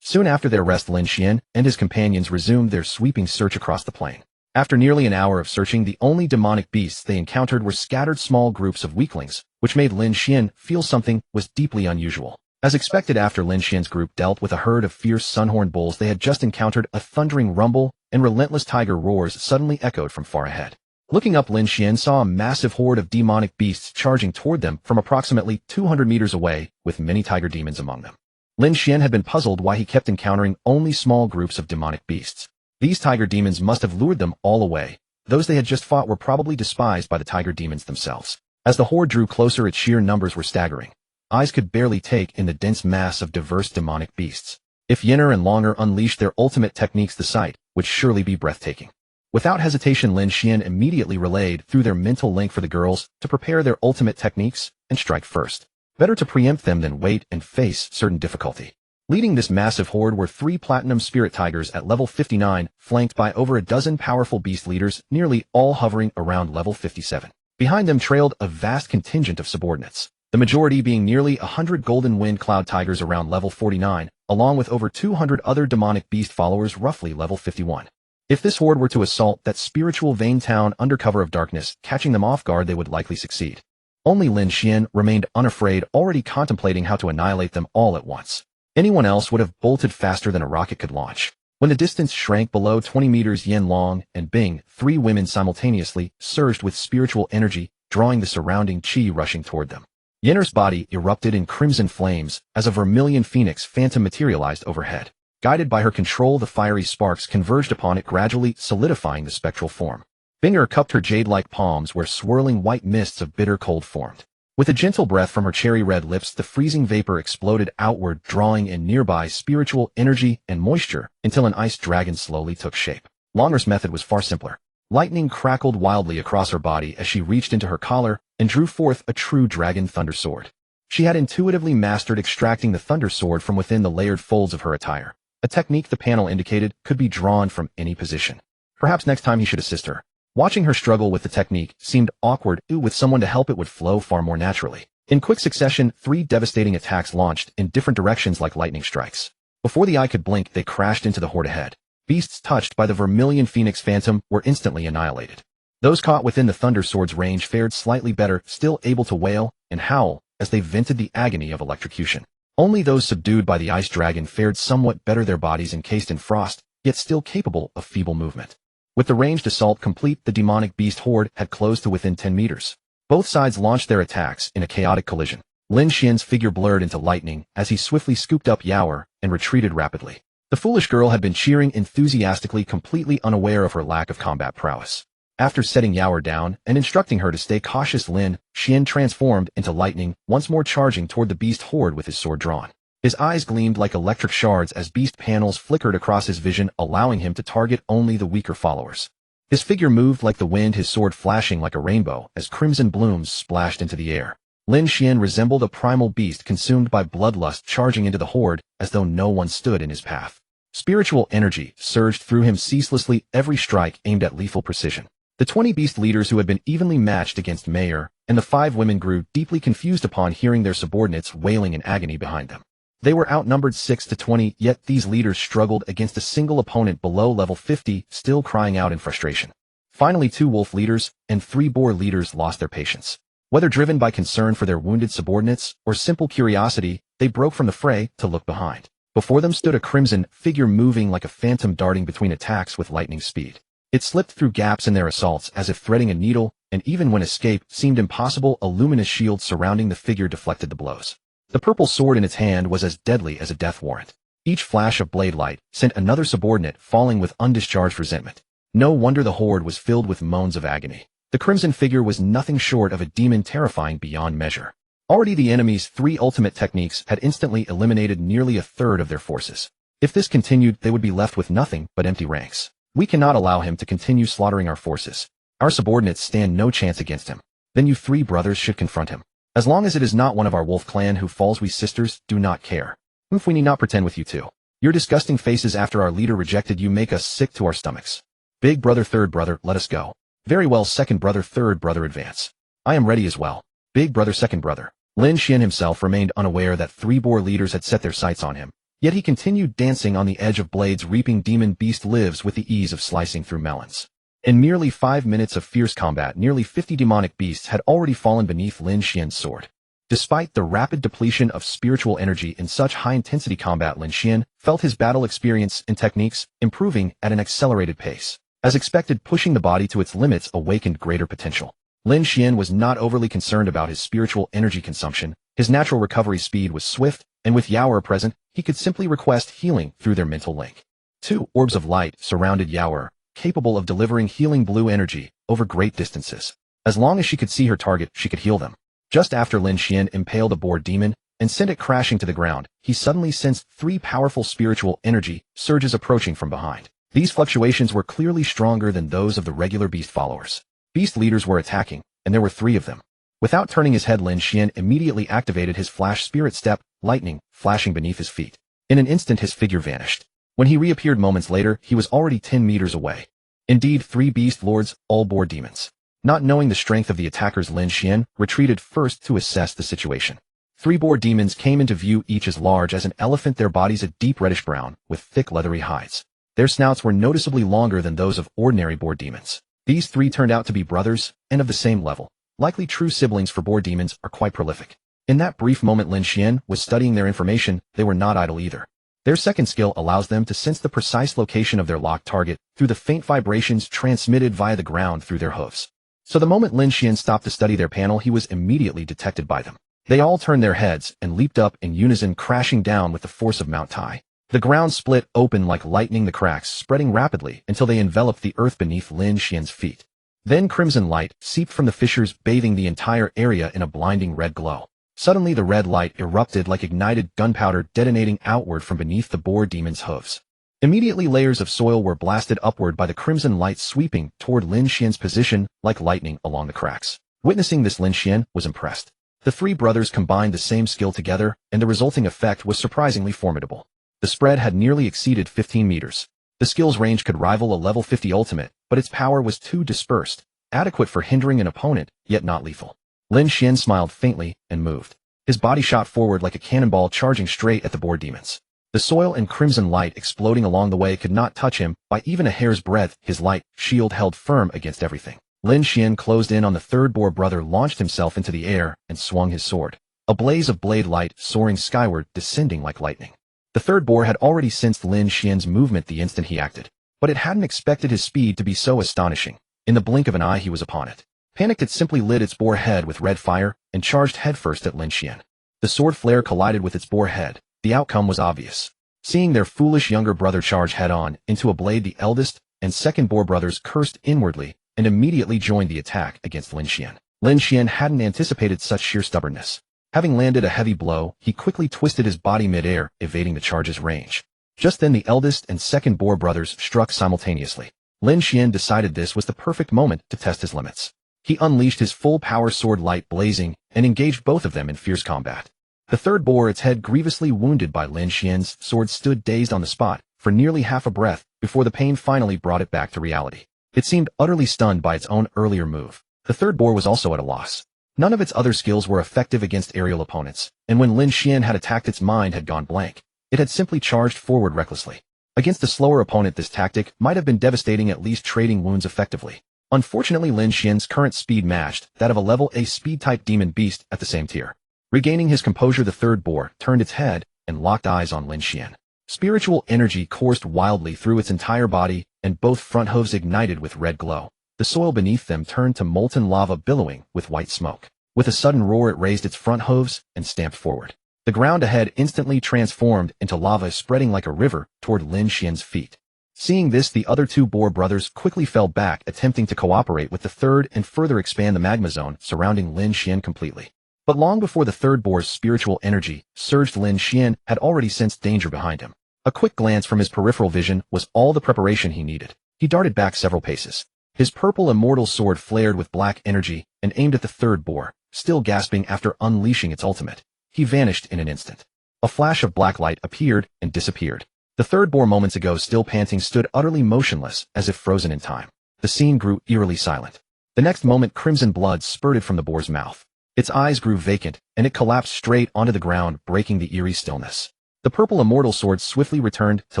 Soon after their rest, Lin Xuan and his companions resumed their sweeping search across the plain. After nearly an hour of searching, the only demonic beasts they encountered were scattered small groups of weaklings, which made Lin Xuan feel something was deeply unusual. As expected, after Lin Xuan's group dealt with a herd of fierce sunhorn bulls, they had just encountered a thundering rumble, and relentless tiger roars suddenly echoed from far ahead. Looking up, Lin Xuan saw a massive horde of demonic beasts charging toward them from approximately 200 meters away, with many tiger demons among them. Lin Xuan had been puzzled why he kept encountering only small groups of demonic beasts. These tiger demons must have lured them all away. Those they had just fought were probably despised by the tiger demons themselves. As the horde drew closer, its sheer numbers were staggering. Eyes could barely take in the dense mass of diverse demonic beasts. If Yinner and Longer unleashed their ultimate techniques, the sight would surely be breathtaking. Without hesitation, Lin Xuan immediately relayed through their mental link for the girls to prepare their ultimate techniques and strike first. Better to preempt them than wait and face certain difficulty. Leading this massive horde were 3 platinum spirit tigers at level 59, flanked by over a dozen powerful beast leaders, nearly all hovering around level 57. Behind them trailed a vast contingent of subordinates. the majority being nearly 100 golden wind cloud tigers around level 49, along with over 200 other demonic beast followers roughly level 51. If this horde were to assault that spiritual vein town under cover of darkness, catching them off guard, they would likely succeed. Only Lin Xuan remained unafraid, already contemplating how to annihilate them all at once. Anyone else would have bolted faster than a rocket could launch. When the distance shrank below 20 meters, Yen Long and Bing, 3 women simultaneously, surged with spiritual energy, drawing the surrounding chi rushing toward them. Yenner's body erupted in crimson flames as a vermilion phoenix phantom materialized overhead. Guided by her control, the fiery sparks converged upon it, gradually solidifying the spectral form. Binger cupped her jade-like palms where swirling white mists of bitter cold formed. With a gentle breath from her cherry-red lips, the freezing vapor exploded outward, drawing in nearby spiritual energy and moisture until an ice dragon slowly took shape. Longer's method was far simpler. Lightning crackled wildly across her body as she reached into her collar and drew forth a true dragon thunder sword. She had intuitively mastered extracting the thunder sword from within the layered folds of her attire, a technique the panel indicated could be drawn from any position. Perhaps next time he should assist her. Watching her struggle with the technique seemed awkward. With someone to help, it would flow far more naturally. In quick succession, 3 devastating attacks launched in different directions like lightning strikes. Before the eye could blink, they crashed into the horde ahead. Beasts touched by the vermilion phoenix phantom were instantly annihilated. Those caught within the thunder sword's range fared slightly better, still able to wail and howl as they vented the agony of electrocution. Only those subdued by the ice dragon fared somewhat better, their bodies encased in frost, yet still capable of feeble movement. With the ranged assault complete, the demonic beast horde had closed to within 10 meters. Both sides launched their attacks in a chaotic collision. Lin Xuan's figure blurred into lightning as he swiftly scooped up Yaoer and retreated rapidly. The foolish girl had been cheering enthusiastically, completely unaware of her lack of combat prowess. After setting Yaoer down and instructing her to stay cautious, Lin Xuan transformed into lightning, once more charging toward the beast horde with his sword drawn. His eyes gleamed like electric shards as beast panels flickered across his vision, allowing him to target only the weaker followers. His figure moved like the wind, his sword flashing like a rainbow as crimson blooms splashed into the air. Lin Xuan resembled a primal beast consumed by bloodlust, charging into the horde as though no one stood in his path. Spiritual energy surged through him ceaselessly, every strike aimed at lethal precision. The 20 beast leaders who had been evenly matched against Mayer and the 5 women grew deeply confused upon hearing their subordinates wailing in agony behind them. They were outnumbered 6 to 20, yet these leaders struggled against a single opponent below level 50, still crying out in frustration. Finally, 2 wolf leaders and 3 boar leaders lost their patience. Whether driven by concern for their wounded subordinates or simple curiosity, they broke from the fray to look behind. Before them stood a crimson figure moving like a phantom, darting between attacks with lightning speed. It slipped through gaps in their assaults as if threading a needle, and even when escape seemed impossible, a luminous shield surrounding the figure deflected the blows. The purple sword in its hand was as deadly as a death warrant. Each flash of blade light sent another subordinate falling with undischarged resentment. No wonder the horde was filled with moans of agony. The crimson figure was nothing short of a demon, terrifying beyond measure. Already the enemy's 3 ultimate techniques had instantly eliminated nearly a third of their forces. If this continued, they would be left with nothing but empty ranks. We cannot allow him to continue slaughtering our forces. Our subordinates stand no chance against him. Then you 3 brothers should confront him. As long as it is not one of our wolf clan who falls, we sisters do not care. We need not pretend with you 2. Your disgusting faces after our leader rejected you make us sick to our stomachs. Big brother, third brother, let us go. Very well, second brother, third brother, advance. I am ready as well. Big brother, second brother. Lin Xuan himself remained unaware that 3 boar leaders had set their sights on him. Yet he continued dancing on the edge of blades, reaping demon beast lives with the ease of slicing through melons. In merely 5 minutes of fierce combat, nearly 50 demonic beasts had already fallen beneath Lin Xuan's sword. Despite the rapid depletion of spiritual energy in such high-intensity combat, Lin Xuan felt his battle experience and techniques improving at an accelerated pace. As expected, pushing the body to its limits awakened greater potential. Lin Xuan was not overly concerned about his spiritual energy consumption. His natural recovery speed was swift, and with Yaoer present, he could simply request healing through their mental link. 2 orbs of light surrounded Yaoer, capable of delivering healing blue energy over great distances. As long as she could see her target, she could heal them. Just after Lin Xuan impaled a boar demon and sent it crashing to the ground, he suddenly sensed 3 powerful spiritual energy surges approaching from behind. These fluctuations were clearly stronger than those of the regular beast followers. Beast leaders were attacking, and there were 3 of them. Without turning his head, Lin Xuan immediately activated his flash spirit step, lightning flashing beneath his feet. In an instant, his figure vanished. When he reappeared moments later, he was already 10 meters away. Indeed, 3 beast lords, all boar demons. Not knowing the strength of the attackers, Lin Xuan retreated first to assess the situation. Three boar demons came into view, each as large as an elephant, their bodies a deep reddish brown, with thick leathery hides. Their snouts were noticeably longer than those of ordinary boar demons. These three turned out to be brothers, and of the same level. Likely true siblings, for boar demons are quite prolific. In that brief moment Lin Xuan was studying their information, they were not idle either. Their second skill allows them to sense the precise location of their locked target through the faint vibrations transmitted via the ground through their hooves. So the moment Lin Xuan stopped to study their panel, he was immediately detected by them. They all turned their heads and leaped up in unison, crashing down with the force of Mount Tai. The ground split open like lightning, the cracks spreading rapidly until they enveloped the earth beneath Lin Xuan's feet. Then crimson light seeped from the fissures, bathing the entire area in a blinding red glow. Suddenly the red light erupted like ignited gunpowder, detonating outward from beneath the boar demon's hooves. Immediately layers of soil were blasted upward by the crimson light, sweeping toward Lin Xuan's position like lightning along the cracks. Witnessing this, Lin Xuan was impressed. The three brothers combined the same skill together, and the resulting effect was surprisingly formidable. The spread had nearly exceeded 15 meters. The skill's range could rival a level 50 ultimate, but its power was too dispersed, adequate for hindering an opponent, yet not lethal. Lin Xuan smiled faintly and moved. His body shot forward like a cannonball, charging straight at the boar demons. The soil and crimson light exploding along the way could not touch him by even a hair's breadth, his light shield held firm against everything. Lin Xuan closed in on the third boar brother, launched himself into the air, and swung his sword. A blaze of blade light soaring skyward, descending like lightning. The third boar had already sensed Lin Xuan's movement the instant he acted, but it hadn't expected his speed to be so astonishing. In the blink of an eye he was upon it. Panicked, it simply lit its boar head with red fire and charged headfirst at Lin Xuan. The sword flare collided with its boar head. The outcome was obvious. Seeing their foolish younger brother charge head-on into a blade, the eldest and second boar brothers cursed inwardly and immediately joined the attack against Lin Xuan. Lin Xuan hadn't anticipated such sheer stubbornness. Having landed a heavy blow, he quickly twisted his body mid-air, evading the charge's range. Just then the eldest and second boar brothers struck simultaneously. Lin Xuan decided this was the perfect moment to test his limits. He unleashed his full power, sword light blazing, and engaged both of them in fierce combat. The third boar, its head grievously wounded by Lin Xuan's sword, stood dazed on the spot for nearly half a breath before the pain finally brought it back to reality. It seemed utterly stunned by its own earlier move. The third boar was also at a loss. None of its other skills were effective against aerial opponents, and when Lin Xuan had attacked, its mind had gone blank. It had simply charged forward recklessly. Against a slower opponent, this tactic might have been devastating, at least trading wounds effectively. Unfortunately, Lin Xuan's current speed matched that of a level A speed-type demon beast at the same tier. Regaining his composure, the third boar turned its head and locked eyes on Lin Xuan. Spiritual energy coursed wildly through its entire body, and both front hooves ignited with red glow. The soil beneath them turned to molten lava, billowing with white smoke. With a sudden roar, it raised its front hooves and stamped forward. The ground ahead instantly transformed into lava, spreading like a river toward Lin Xuan's feet. Seeing this, the other two boar brothers quickly fell back, attempting to cooperate with the third and further expand the magma zone surrounding Lin Xuan completely. But long before the third boar's spiritual energy surged, Lin Xuan had already sensed danger behind him. A quick glance from his peripheral vision was all the preparation he needed. He darted back several paces. His purple immortal sword flared with black energy and aimed at the third boar, still gasping after unleashing its ultimate. He vanished in an instant. A flash of black light appeared and disappeared. The third boar, moments ago still panting, stood utterly motionless, as if frozen in time. The scene grew eerily silent. The next moment, crimson blood spurted from the boar's mouth. Its eyes grew vacant, and it collapsed straight onto the ground, breaking the eerie stillness. The purple immortal sword swiftly returned to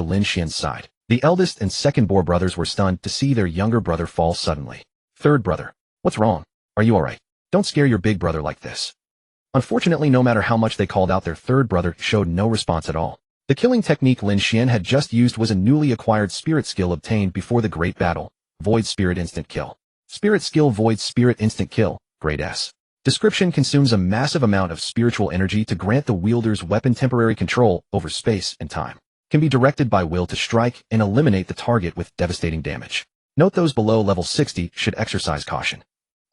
Lin Xuan's side. The eldest and second boar brothers were stunned to see their younger brother fall suddenly. Third brother, what's wrong? Are you alright? Don't scare your big brother like this. Unfortunately, no matter how much they called out, their third brother showed no response at all. The killing technique Lin Xuan had just used was a newly acquired spirit skill obtained before the Great Battle, Void Spirit Instant Kill. Spirit skill Void Spirit Instant Kill, Grade S. Description: consumes a massive amount of spiritual energy to grant the wielder's weapon temporary control over space and time. Can be directed by will to strike and eliminate the target with devastating damage. Note those below level 60 should exercise caution.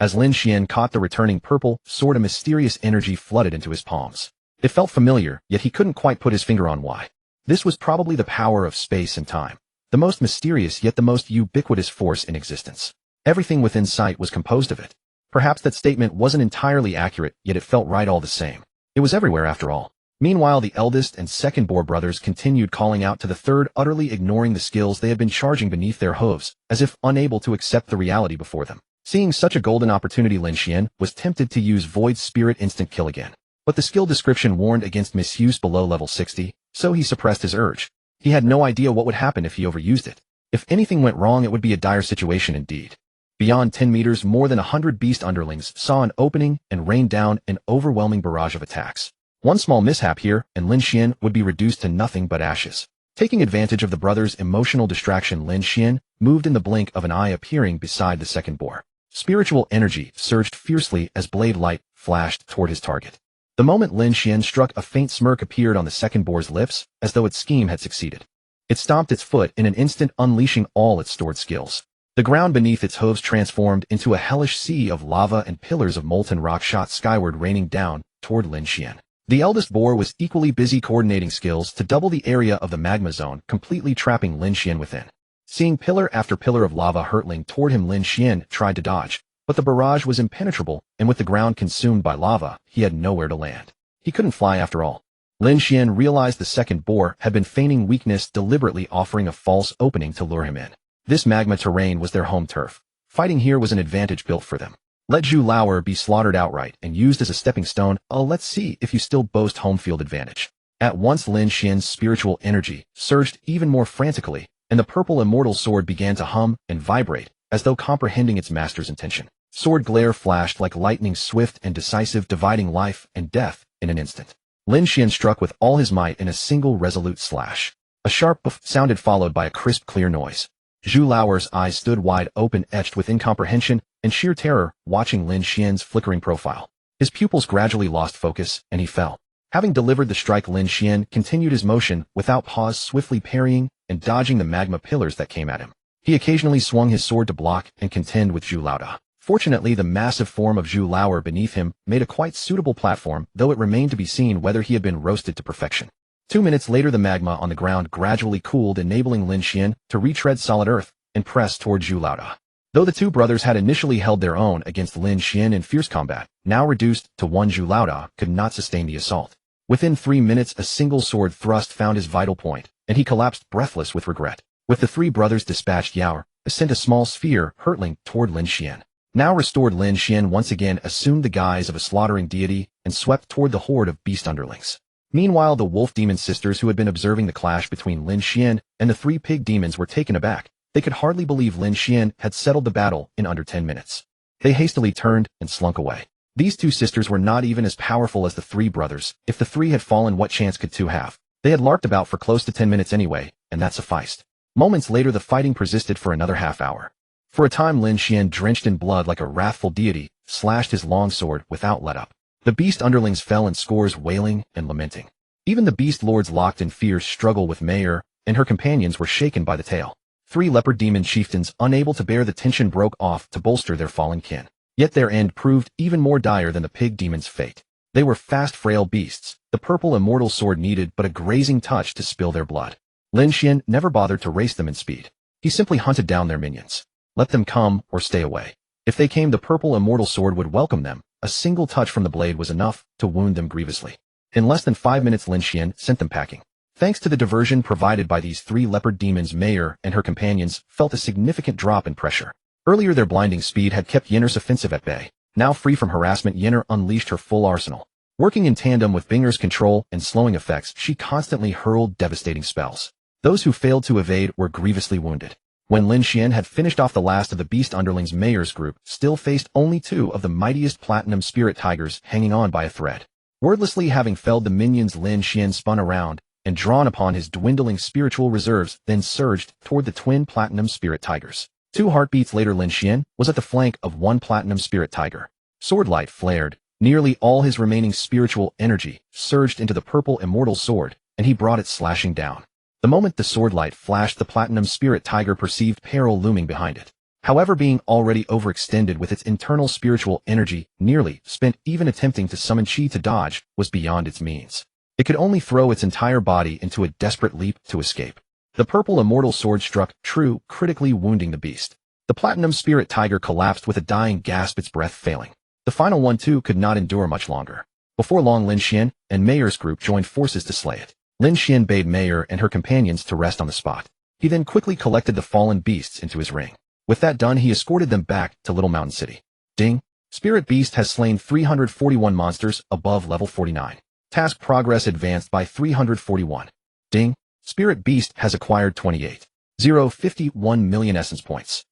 As Lin Xuan caught the returning purple sword, a mysterious energy flooded into his palms. It felt familiar, yet he couldn't quite put his finger on why. This was probably the power of space and time. The most mysterious yet the most ubiquitous force in existence. Everything within sight was composed of it. Perhaps that statement wasn't entirely accurate, yet it felt right all the same. It was everywhere after all. Meanwhile, the eldest and second boar brothers continued calling out to the third, utterly ignoring the skills they had been charging beneath their hooves, as if unable to accept the reality before them. Seeing such a golden opportunity, Lin Xuan was tempted to use Void Spirit Instant Kill again. But the skill description warned against misuse below level 60, so he suppressed his urge. He had no idea what would happen if he overused it. If anything went wrong, it would be a dire situation indeed. Beyond 10 meters, more than 100 beast underlings saw an opening and rained down an overwhelming barrage of attacks. One small mishap here, and Lin Xuan would be reduced to nothing but ashes. Taking advantage of the brothers' emotional distraction, Lin Xuan moved in the blink of an eye, appearing beside the second boar. Spiritual energy surged fiercely as blade light flashed toward his target. The moment Lin Xuan struck, a faint smirk appeared on the second boar's lips, as though its scheme had succeeded. It stomped its foot in an instant, unleashing all its stored skills. The ground beneath its hooves transformed into a hellish sea of lava, and pillars of molten rock shot skyward, raining down toward Lin Xuan. The eldest boar was equally busy coordinating skills to double the area of the magma zone, completely trapping Lin Xuan within. Seeing pillar after pillar of lava hurtling toward him, Lin Xuan tried to dodge, but the barrage was impenetrable, and with the ground consumed by lava, he had nowhere to land. He couldn't fly after all. Lin Xuan realized the second boar had been feigning weakness, deliberately offering a false opening to lure him in. This magma terrain was their home turf. Fighting here was an advantage built for them. Let Zhu Lauer be slaughtered outright and used as a stepping stone. Let's see if you still boast home field advantage. At once, Lin Xuan's spiritual energy surged even more frantically, and the purple immortal sword began to hum and vibrate, as though comprehending its master's intention. Sword glare flashed like lightning, swift and decisive, dividing life and death in an instant. Lin Xuan struck with all his might in a single resolute slash. A sharp buff sounded, followed by a crisp, clear noise. Zhu Lauer's eyes stood wide open, etched with incomprehension and sheer terror, watching Lin Xuan's flickering profile. His pupils gradually lost focus, and he fell. Having delivered the strike, Lin Xuan continued his motion without pause, swiftly parrying and dodging the magma pillars that came at him. He occasionally swung his sword to block and contend with Zhu Lauer. Fortunately, the massive form of Zhu Lauer beneath him made a quite suitable platform, though it remained to be seen whether he had been roasted to perfection. 2 minutes later, the magma on the ground gradually cooled, enabling Lin Xuan to retread solid earth and press toward Zhu Lauer. Though the two brothers had initially held their own against Lin Xuan in fierce combat, now reduced to one, Zhu Lauer could not sustain the assault. Within 3 minutes, a single sword thrust found his vital point, and he collapsed breathless with regret. With the three brothers dispatched, Yao sent a small sphere hurtling toward Lin Xuan. Now restored, Lin Xuan once again assumed the guise of a slaughtering deity and swept toward the horde of beast underlings. Meanwhile, the wolf demon sisters, who had been observing the clash between Lin Xuan and the three pig demons, were taken aback. They could hardly believe Lin Xuan had settled the battle in under 10 minutes. They hastily turned and slunk away. These two sisters were not even as powerful as the three brothers. If the three had fallen, what chance could two have? They had larked about for close to 10 minutes anyway, and that sufficed. Moments later, the fighting persisted for another half hour. For a time, Lin Xuan, drenched in blood like a wrathful deity, slashed his long sword without let-up. The beast underlings fell in scores, wailing and lamenting. Even the beast lords, locked in fierce struggle with Mayer and her companions, were shaken by the tale. 3 leopard demon chieftains, unable to bear the tension, broke off to bolster their fallen kin. Yet their end proved even more dire than the pig demon's fate. They were fast, frail beasts. The purple immortal sword needed but a grazing touch to spill their blood. Lin Xuan never bothered to race them in speed. He simply hunted down their minions. Let them come or stay away. If they came, the purple immortal sword would welcome them. A single touch from the blade was enough to wound them grievously. In less than 5 minutes, Lin Xuan sent them packing. Thanks to the diversion provided by these 3 leopard demons, Mayer and her companions felt a significant drop in pressure. Earlier, their blinding speed had kept Yenner's offensive at bay. Now free from harassment, Yenner unleashed her full arsenal. Working in tandem with Binger's control and slowing effects, she constantly hurled devastating spells. Those who failed to evade were grievously wounded. When Lin Xuan had finished off the last of the beast underlings, Mayer's group still faced only 2 of the mightiest platinum spirit tigers hanging on by a thread. Wordlessly having felled the minions, Lin Xuan spun around and, drawn upon his dwindling spiritual reserves, then surged toward the twin platinum spirit tigers. 2 heartbeats later, Lin Xuan was at the flank of 1 platinum spirit tiger. Swordlight flared. Nearly all his remaining spiritual energy surged into the purple immortal sword, and he brought it slashing down. The moment the swordlight flashed, the platinum spirit tiger perceived peril looming behind it. However, being already overextended with its internal spiritual energy nearly spent, even attempting to summon chi to dodge was beyond its means. It could only throw its entire body into a desperate leap to escape. The purple immortal sword struck true, critically wounding the beast. The platinum spirit tiger collapsed with a dying gasp, its breath failing. The final one, too, could not endure much longer. Before long, Lin Xuan and Mayer's group joined forces to slay it. Lin Xuan bade Mayer and her companions to rest on the spot. He then quickly collected the fallen beasts into his ring. With that done, he escorted them back to Little Mountain City. Ding. Spirit Beast has slain 341 monsters above level 49. Task progress advanced by 341. Ding. Spirit Beast has acquired 28,051 million essence points.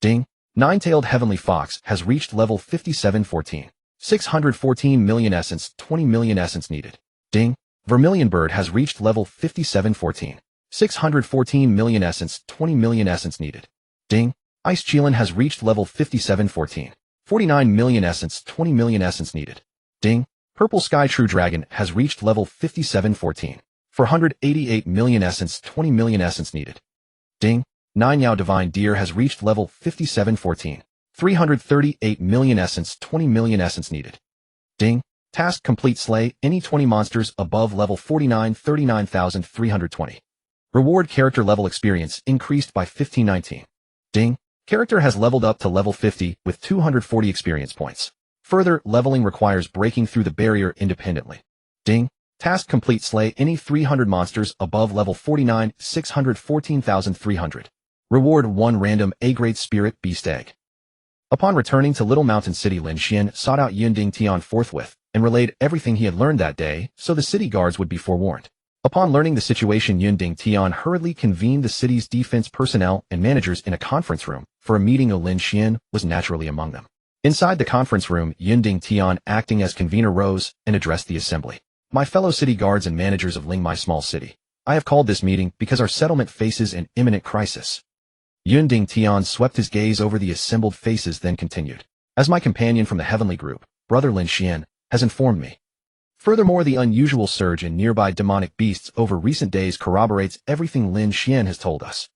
Ding. Nine-tailed Heavenly Fox has reached level 5714. 614 million essence, 20 million essence needed. Ding. Vermilion Bird has reached level 5714. 614 million essence, 20 million essence needed. Ding. Ice Cheelin has reached level 5714. 49 million essence, 20 million essence needed. Ding. Purple Sky True Dragon has reached level 5714. 488 million essence, 20 million essence needed. Ding. Nine Yao Divine Deer has reached level 5714. 338 million essence, 20 million essence needed. Ding. Task complete. Slay any 20 monsters above level 49. 39,320. Reward character level experience increased by 1519. Ding. Character has leveled up to level 50 with 240 experience points. Further leveling requires breaking through the barrier independently. Ding. Task complete. Slay any 300 monsters above level 49. 614,300. Reward 1 random A-grade Spirit Beast Egg. Upon returning to Little Mountain City, Lin Xuan sought out Yunding Tian forthwith and relayed everything he had learned that day so the city guards would be forewarned. Upon learning the situation, Yunding Tian hurriedly convened the city's defense personnel and managers in a conference room for a meeting. Lin Xuan was naturally among them. Inside the conference room, Yunding Tian, acting as convener, rose and addressed the assembly. My fellow city guards and managers of Ling, my small city, I have called this meeting because our settlement faces an imminent crisis. Yunding Tian swept his gaze over the assembled faces, then continued. As my companion from the heavenly group, Brother Lin Xuan, has informed me. Furthermore, the unusual surge in nearby demonic beasts over recent days corroborates everything Lin Xuan has told us.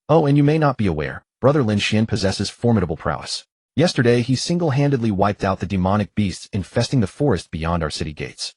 Oh, and you may not be aware, Brother Lin Xuan possesses formidable prowess. Yesterday, he single-handedly wiped out the demonic beasts infesting the forest beyond our city gates.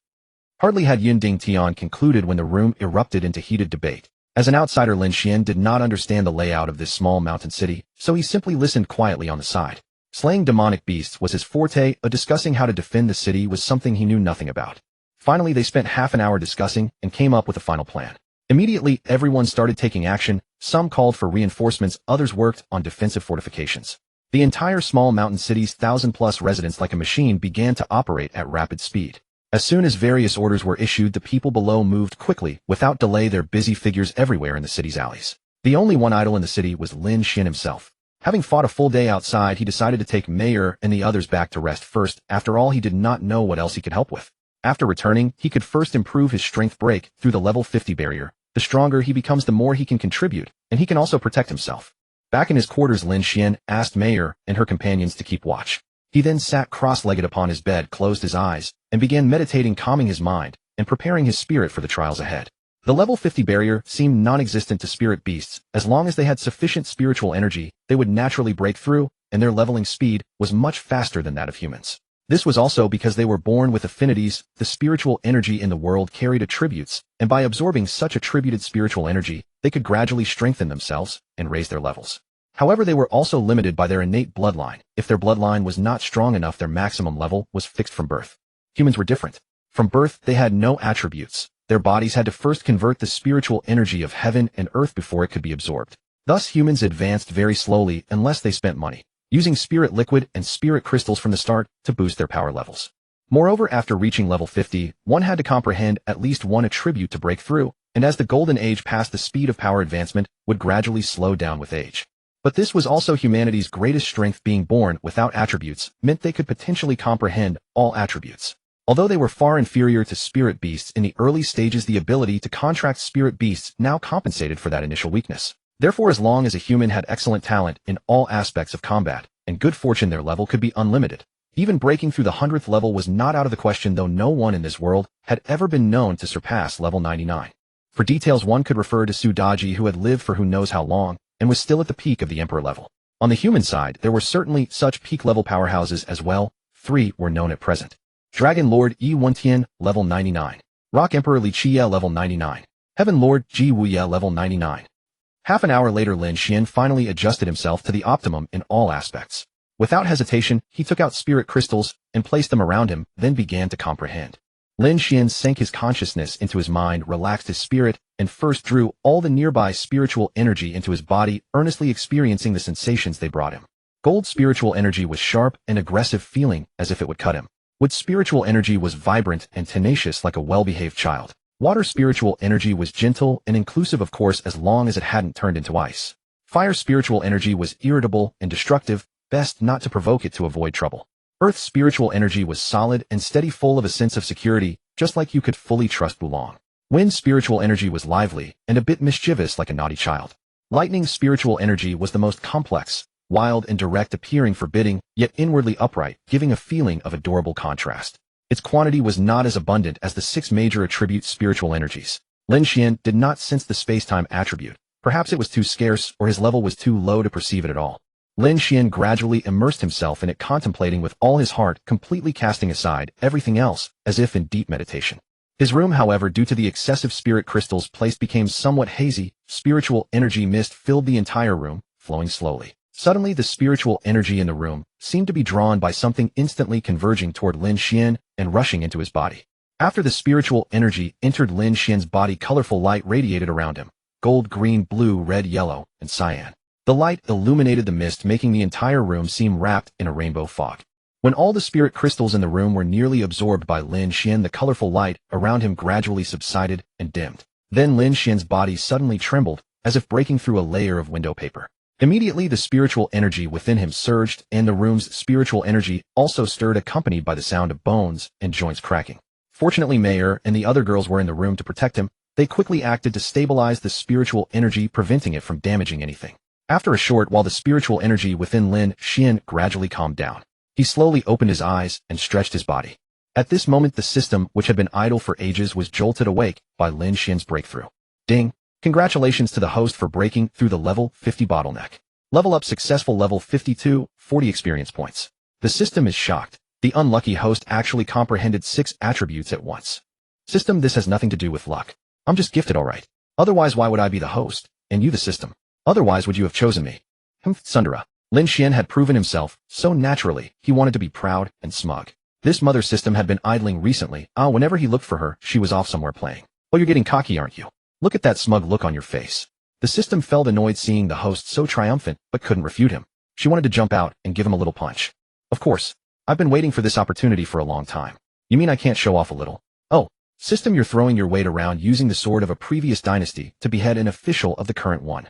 Hardly had Yunding Tian concluded when the room erupted into heated debate. As an outsider, Lin Xuan did not understand the layout of this small mountain city, so he simply listened quietly on the side. Slaying demonic beasts was his forte, but discussing how to defend the city was something he knew nothing about. Finally, they spent half an hour discussing and came up with a final plan. Immediately, everyone started taking action. Some called for reinforcements, others worked on defensive fortifications. The entire small mountain city's 1,000-plus residents, like a machine, began to operate at rapid speed. As soon as various orders were issued, the people below moved quickly. Without delay, their busy figures everywhere in the city's alleys. The only one idle in the city was Lin Xuan himself. Having fought a full day outside, he decided to take Mayor and the others back to rest first. After all, he did not know what else he could help with. After returning, he could first improve his strength, break through the level 50 barrier. The stronger he becomes, the more he can contribute, and he can also protect himself. Back in his quarters, Lin Xuan asked Mayor and her companions to keep watch. He then sat cross-legged upon his bed, closed his eyes, and began meditating, calming his mind and preparing his spirit for the trials ahead. The level 50 barrier seemed non-existent to spirit beasts. As long as they had sufficient spiritual energy, they would naturally break through, and their leveling speed was much faster than that of humans. This was also because they were born with affinities. The spiritual energy in the world carried attributes, and by absorbing such attributed spiritual energy, they could gradually strengthen themselves and raise their levels. However, they were also limited by their innate bloodline. If their bloodline was not strong enough, their maximum level was fixed from birth. Humans were different. From birth, they had no attributes. Their bodies had to first convert the spiritual energy of heaven and earth before it could be absorbed. Thus, humans advanced very slowly unless they spent money, using spirit liquid and spirit crystals from the start to boost their power levels. Moreover, after reaching level 50, one had to comprehend at least one attribute to break through, and as the golden age passed, the speed of power advancement would gradually slow down with age. But this was also humanity's greatest strength. Being born without attributes meant they could potentially comprehend all attributes. Although they were far inferior to spirit beasts in the early stages, the ability to contract spirit beasts now compensated for that initial weakness. Therefore, as long as a human had excellent talent in all aspects of combat and good fortune, their level could be unlimited. Even breaking through the 100th level was not out of the question, though no one in this world had ever been known to surpass level 99. For details, one could refer to Su Daji, who had lived for who knows how long, and was still at the peak of the Emperor level. On the human side, there were certainly such peak-level powerhouses as well. 3 were known at present. Dragon Lord Yi Wentian, level 99. Rock Emperor Li Qie, level 99. Heaven Lord Ji Wuye, level 99. Half an hour later, Lin Xuan finally adjusted himself to the optimum in all aspects. Without hesitation, he took out spirit crystals and placed them around him, then began to comprehend. Lin Xian sank his consciousness into his mind, relaxed his spirit, and first drew all the nearby spiritual energy into his body, earnestly experiencing the sensations they brought him. Gold spiritual energy was sharp and aggressive, feeling as if it would cut him. Wood spiritual energy was vibrant and tenacious like a well-behaved child. Water spiritual energy was gentle and inclusive, of course, as long as it hadn't turned into ice. Fire spiritual energy was irritable and destructive, best not to provoke it to avoid trouble. Earth spiritual energy was solid and steady, full of a sense of security, just like you could fully trust Wulong. Wind spiritual energy was lively and a bit mischievous like a naughty child. Lightning spiritual energy was the most complex, wild and direct, appearing forbidding, yet inwardly upright, giving a feeling of adorable contrast. Its quantity was not as abundant as the 6 major attribute spiritual energies. Lin Xian did not sense the space-time attribute. Perhaps it was too scarce or his level was too low to perceive it at all. Lin Xian gradually immersed himself in it, contemplating with all his heart, completely casting aside everything else, as if in deep meditation. His room, however, due to the excessive spirit crystals placed, became somewhat hazy. Spiritual energy mist filled the entire room, flowing slowly. Suddenly, the spiritual energy in the room seemed to be drawn by something, instantly converging toward Lin Xian and rushing into his body. After the spiritual energy entered Lin Xian's body, colorful light radiated around him: gold, green, blue, red, yellow, and cyan. The light illuminated the mist, making the entire room seem wrapped in a rainbow fog. When all the spirit crystals in the room were nearly absorbed by Lin Xian, the colorful light around him gradually subsided and dimmed. Then Lin Xian's body suddenly trembled, as if breaking through a layer of window paper. Immediately, the spiritual energy within him surged, and the room's spiritual energy also stirred, accompanied by the sound of bones and joints cracking. Fortunately, Mayer and the other girls were in the room to protect him. They quickly acted to stabilize the spiritual energy, preventing it from damaging anything. After a short while, the spiritual energy within Lin Xian gradually calmed down. He slowly opened his eyes and stretched his body. At this moment, the system, which had been idle for ages, was jolted awake by Lin Xian's breakthrough. Ding! Congratulations to the host for breaking through the level 50 bottleneck. Level up successful, level 52, 40 experience points. The system is shocked. The unlucky host actually comprehended 6 attributes at once. System, this has nothing to do with luck. I'm just gifted, alright. Otherwise, why would I be the host, and you the system? Otherwise, would you have chosen me? Sundara. Lin Xian had proven himself so naturally, he wanted to be proud and smug. This mother system had been idling recently. Whenever he looked for her, she was off somewhere playing. Oh, you're getting cocky, aren't you? Look at that smug look on your face. The system felt annoyed seeing the host so triumphant, but couldn't refute him. She wanted to jump out and give him a little punch. Of course. I've been waiting for this opportunity for a long time. You mean I can't show off a little? Oh, system, you're throwing your weight around using the sword of a previous dynasty to behead an official of the current one.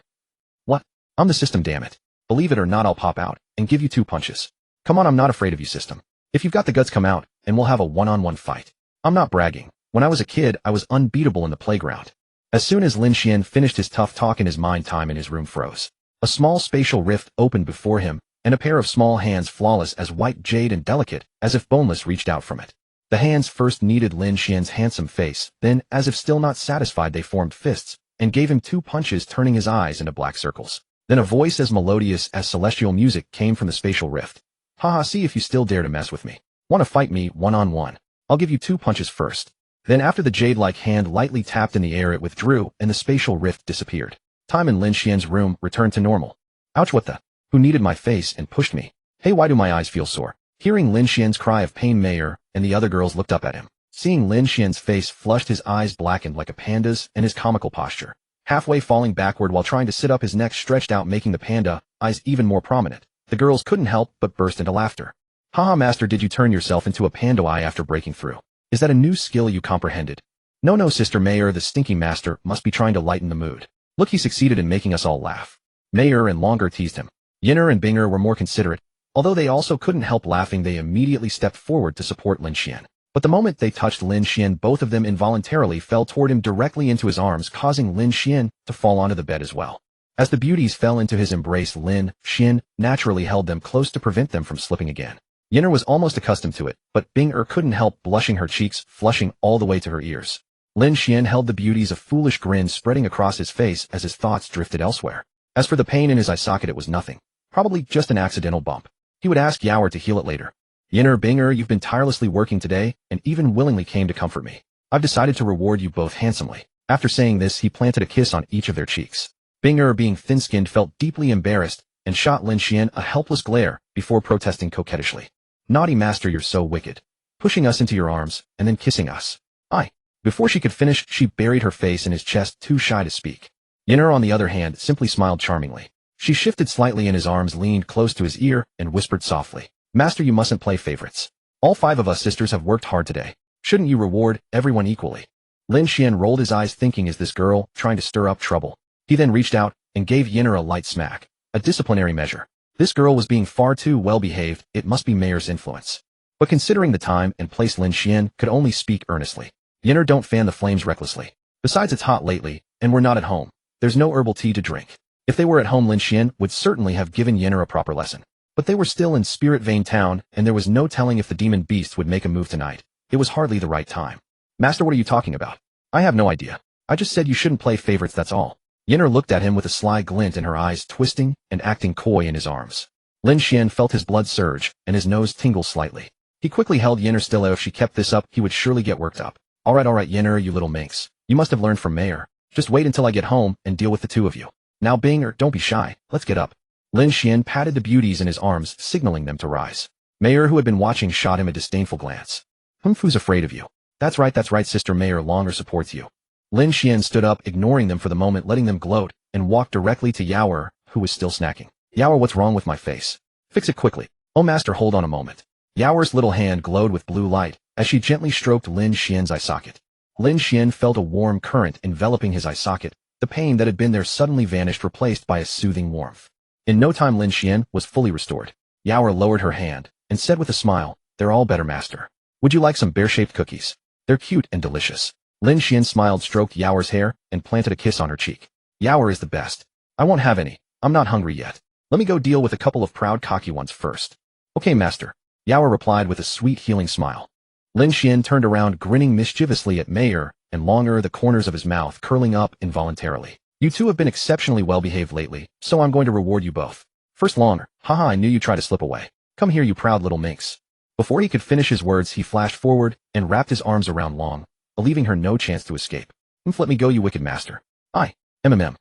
What? I'm the system, damn it. Believe it or not, I'll pop out and give you 2 punches. Come on, I'm not afraid of you, system. If you've got the guts, come out and we'll have a one-on-one fight. I'm not bragging. When I was a kid, I was unbeatable in the playground. As soon as Lin Xian finished his tough talk in his mind, time in his room froze. A small spatial rift opened before him, and a pair of small hands, flawless as white jade and delicate, as if boneless, reached out from it. The hands first kneaded Lin Xian's handsome face, then, as if still not satisfied, they formed fists and gave him 2 punches, turning his eyes into black circles. Then a voice as melodious as celestial music came from the spatial rift. Haha, see if you still dare to mess with me. Want to fight me one-on-one? I'll give you 2 punches first. Then after the jade-like hand lightly tapped in the air, it withdrew and the spatial rift disappeared. Time in Lin Xian's room returned to normal. Ouch, what the? Who kneaded my face and pushed me? Hey, why do my eyes feel sore? Hearing Lin Xian's cry of pain, Mayer and the other girls looked up at him. Seeing Lin Xian's face flushed, his eyes blackened like a panda's, and his comical posture, halfway falling backward while trying to sit up, his neck stretched out, making the panda eyes even more prominent. The girls couldn't help but burst into laughter. Haha, master, did you turn yourself into a panda eye after breaking through? Is that a new skill you comprehended? No, sister. Mayer, the stinky master, must be trying to lighten the mood. Look, he succeeded in making us all laugh. Mayer and Longer teased him. Yinner and Binger were more considerate. Although they also couldn't help laughing, they immediately stepped forward to support Lin Xian. But the moment they touched Lin Xian, both of them involuntarily fell toward him, directly into his arms, causing Lin Xian to fall onto the bed as well. As the beauties fell into his embrace, Lin Xian naturally held them close to prevent them from slipping again. Yinner was almost accustomed to it, but Binger couldn't help blushing, her cheeks flushing all the way to her ears. Lin Xian held the beauties, a foolish grin spreading across his face as his thoughts drifted elsewhere. As for the pain in his eye socket, it was nothing. Probably just an accidental bump. He would ask Yaoer to heal it later. Yinner, Binger, you've been tirelessly working today, and even willingly came to comfort me. I've decided to reward you both handsomely. After saying this, he planted a kiss on each of their cheeks. Binger, being thin-skinned, felt deeply embarrassed and shot Lin Xian a helpless glare before protesting coquettishly. Naughty master, you're so wicked. pushing us into your arms, and then kissing us. I. Before she could finish, she buried her face in his chest, too shy to speak. Yennefer, on the other hand, simply smiled charmingly. She shifted slightly in his arms, leaned close to his ear, and whispered softly, "Master, you mustn't play favorites. All 5 of us sisters have worked hard today. Shouldn't you reward everyone equally?" Lin Xuan rolled his eyes, thinking, is this girl trying to stir up trouble? He then reached out and gave Yennefer a light smack, a disciplinary measure. This girl was being far too well-behaved, it must be Mayor's influence. But considering the time and place, Lin Xuan could only speak earnestly. Yennefer, don't fan the flames recklessly. Besides, it's hot lately, and we're not at home. There's no herbal tea to drink. If they were at home, Lin Xuan would certainly have given Yennefer a proper lesson. But they were still in Spirit Vein Town, and there was no telling if the demon beasts would make a move tonight. It was hardly the right time. "Master, what are you talking about?" "I have no idea. I just said you shouldn't play favorites, that's all." Yennefer looked at him with a sly glint in her eyes, twisting and acting coy in his arms. Lin Xuan felt his blood surge, and his nose tingle slightly. He quickly held Yennefer still. If she kept this up, he would surely get worked up. All right, Yennefer, you little minx. You must have learned from Mayor. Just wait until I get home and deal with the 2 of you. Now, Binger, don't be shy. Let's get up." Lin Xuan patted the beauties in his arms, signaling them to rise. Mayor, who had been watching, shot him a disdainful glance. "Who's afraid of you?" That's right, Sister Mayor longer supports you." Lin Xuan stood up, ignoring them for the moment, letting them gloat, and walked directly to Yaoer, who was still snacking. "Yaoer, what's wrong with my face? Fix it quickly." "Oh, Master, hold on a moment." Yaoer's little hand glowed with blue light as she gently stroked Lin Xuan's eye socket. Lin Xuan felt a warm current enveloping his eye socket. The pain that had been there suddenly vanished, replaced by a soothing warmth. In no time, Lin Xuan was fully restored. Yaoer lowered her hand and said with a smile, "They're all better, Master. Would you like some bear-shaped cookies? They're cute and delicious." Lin Xuan smiled, stroked Yaoer's hair, and planted a kiss on her cheek. "Yaoer is the best. I won't have any. I'm not hungry yet. Let me go deal with a couple of proud, cocky ones first." "Okay, Master," Yaoer replied with a sweet, healing smile. Lin Xuan turned around, grinning mischievously at Mayor, and longer, the corners of his mouth curling up involuntarily. "You 2 have been exceptionally well-behaved lately, so I'm going to reward you both. First, Longer. Haha, I knew you'd try to slip away. Come here, you proud little minx." Before he could finish his words, he flashed forward and wrapped his arms around Long, leaving her no chance to escape. "Let me go, you wicked master." "MMM."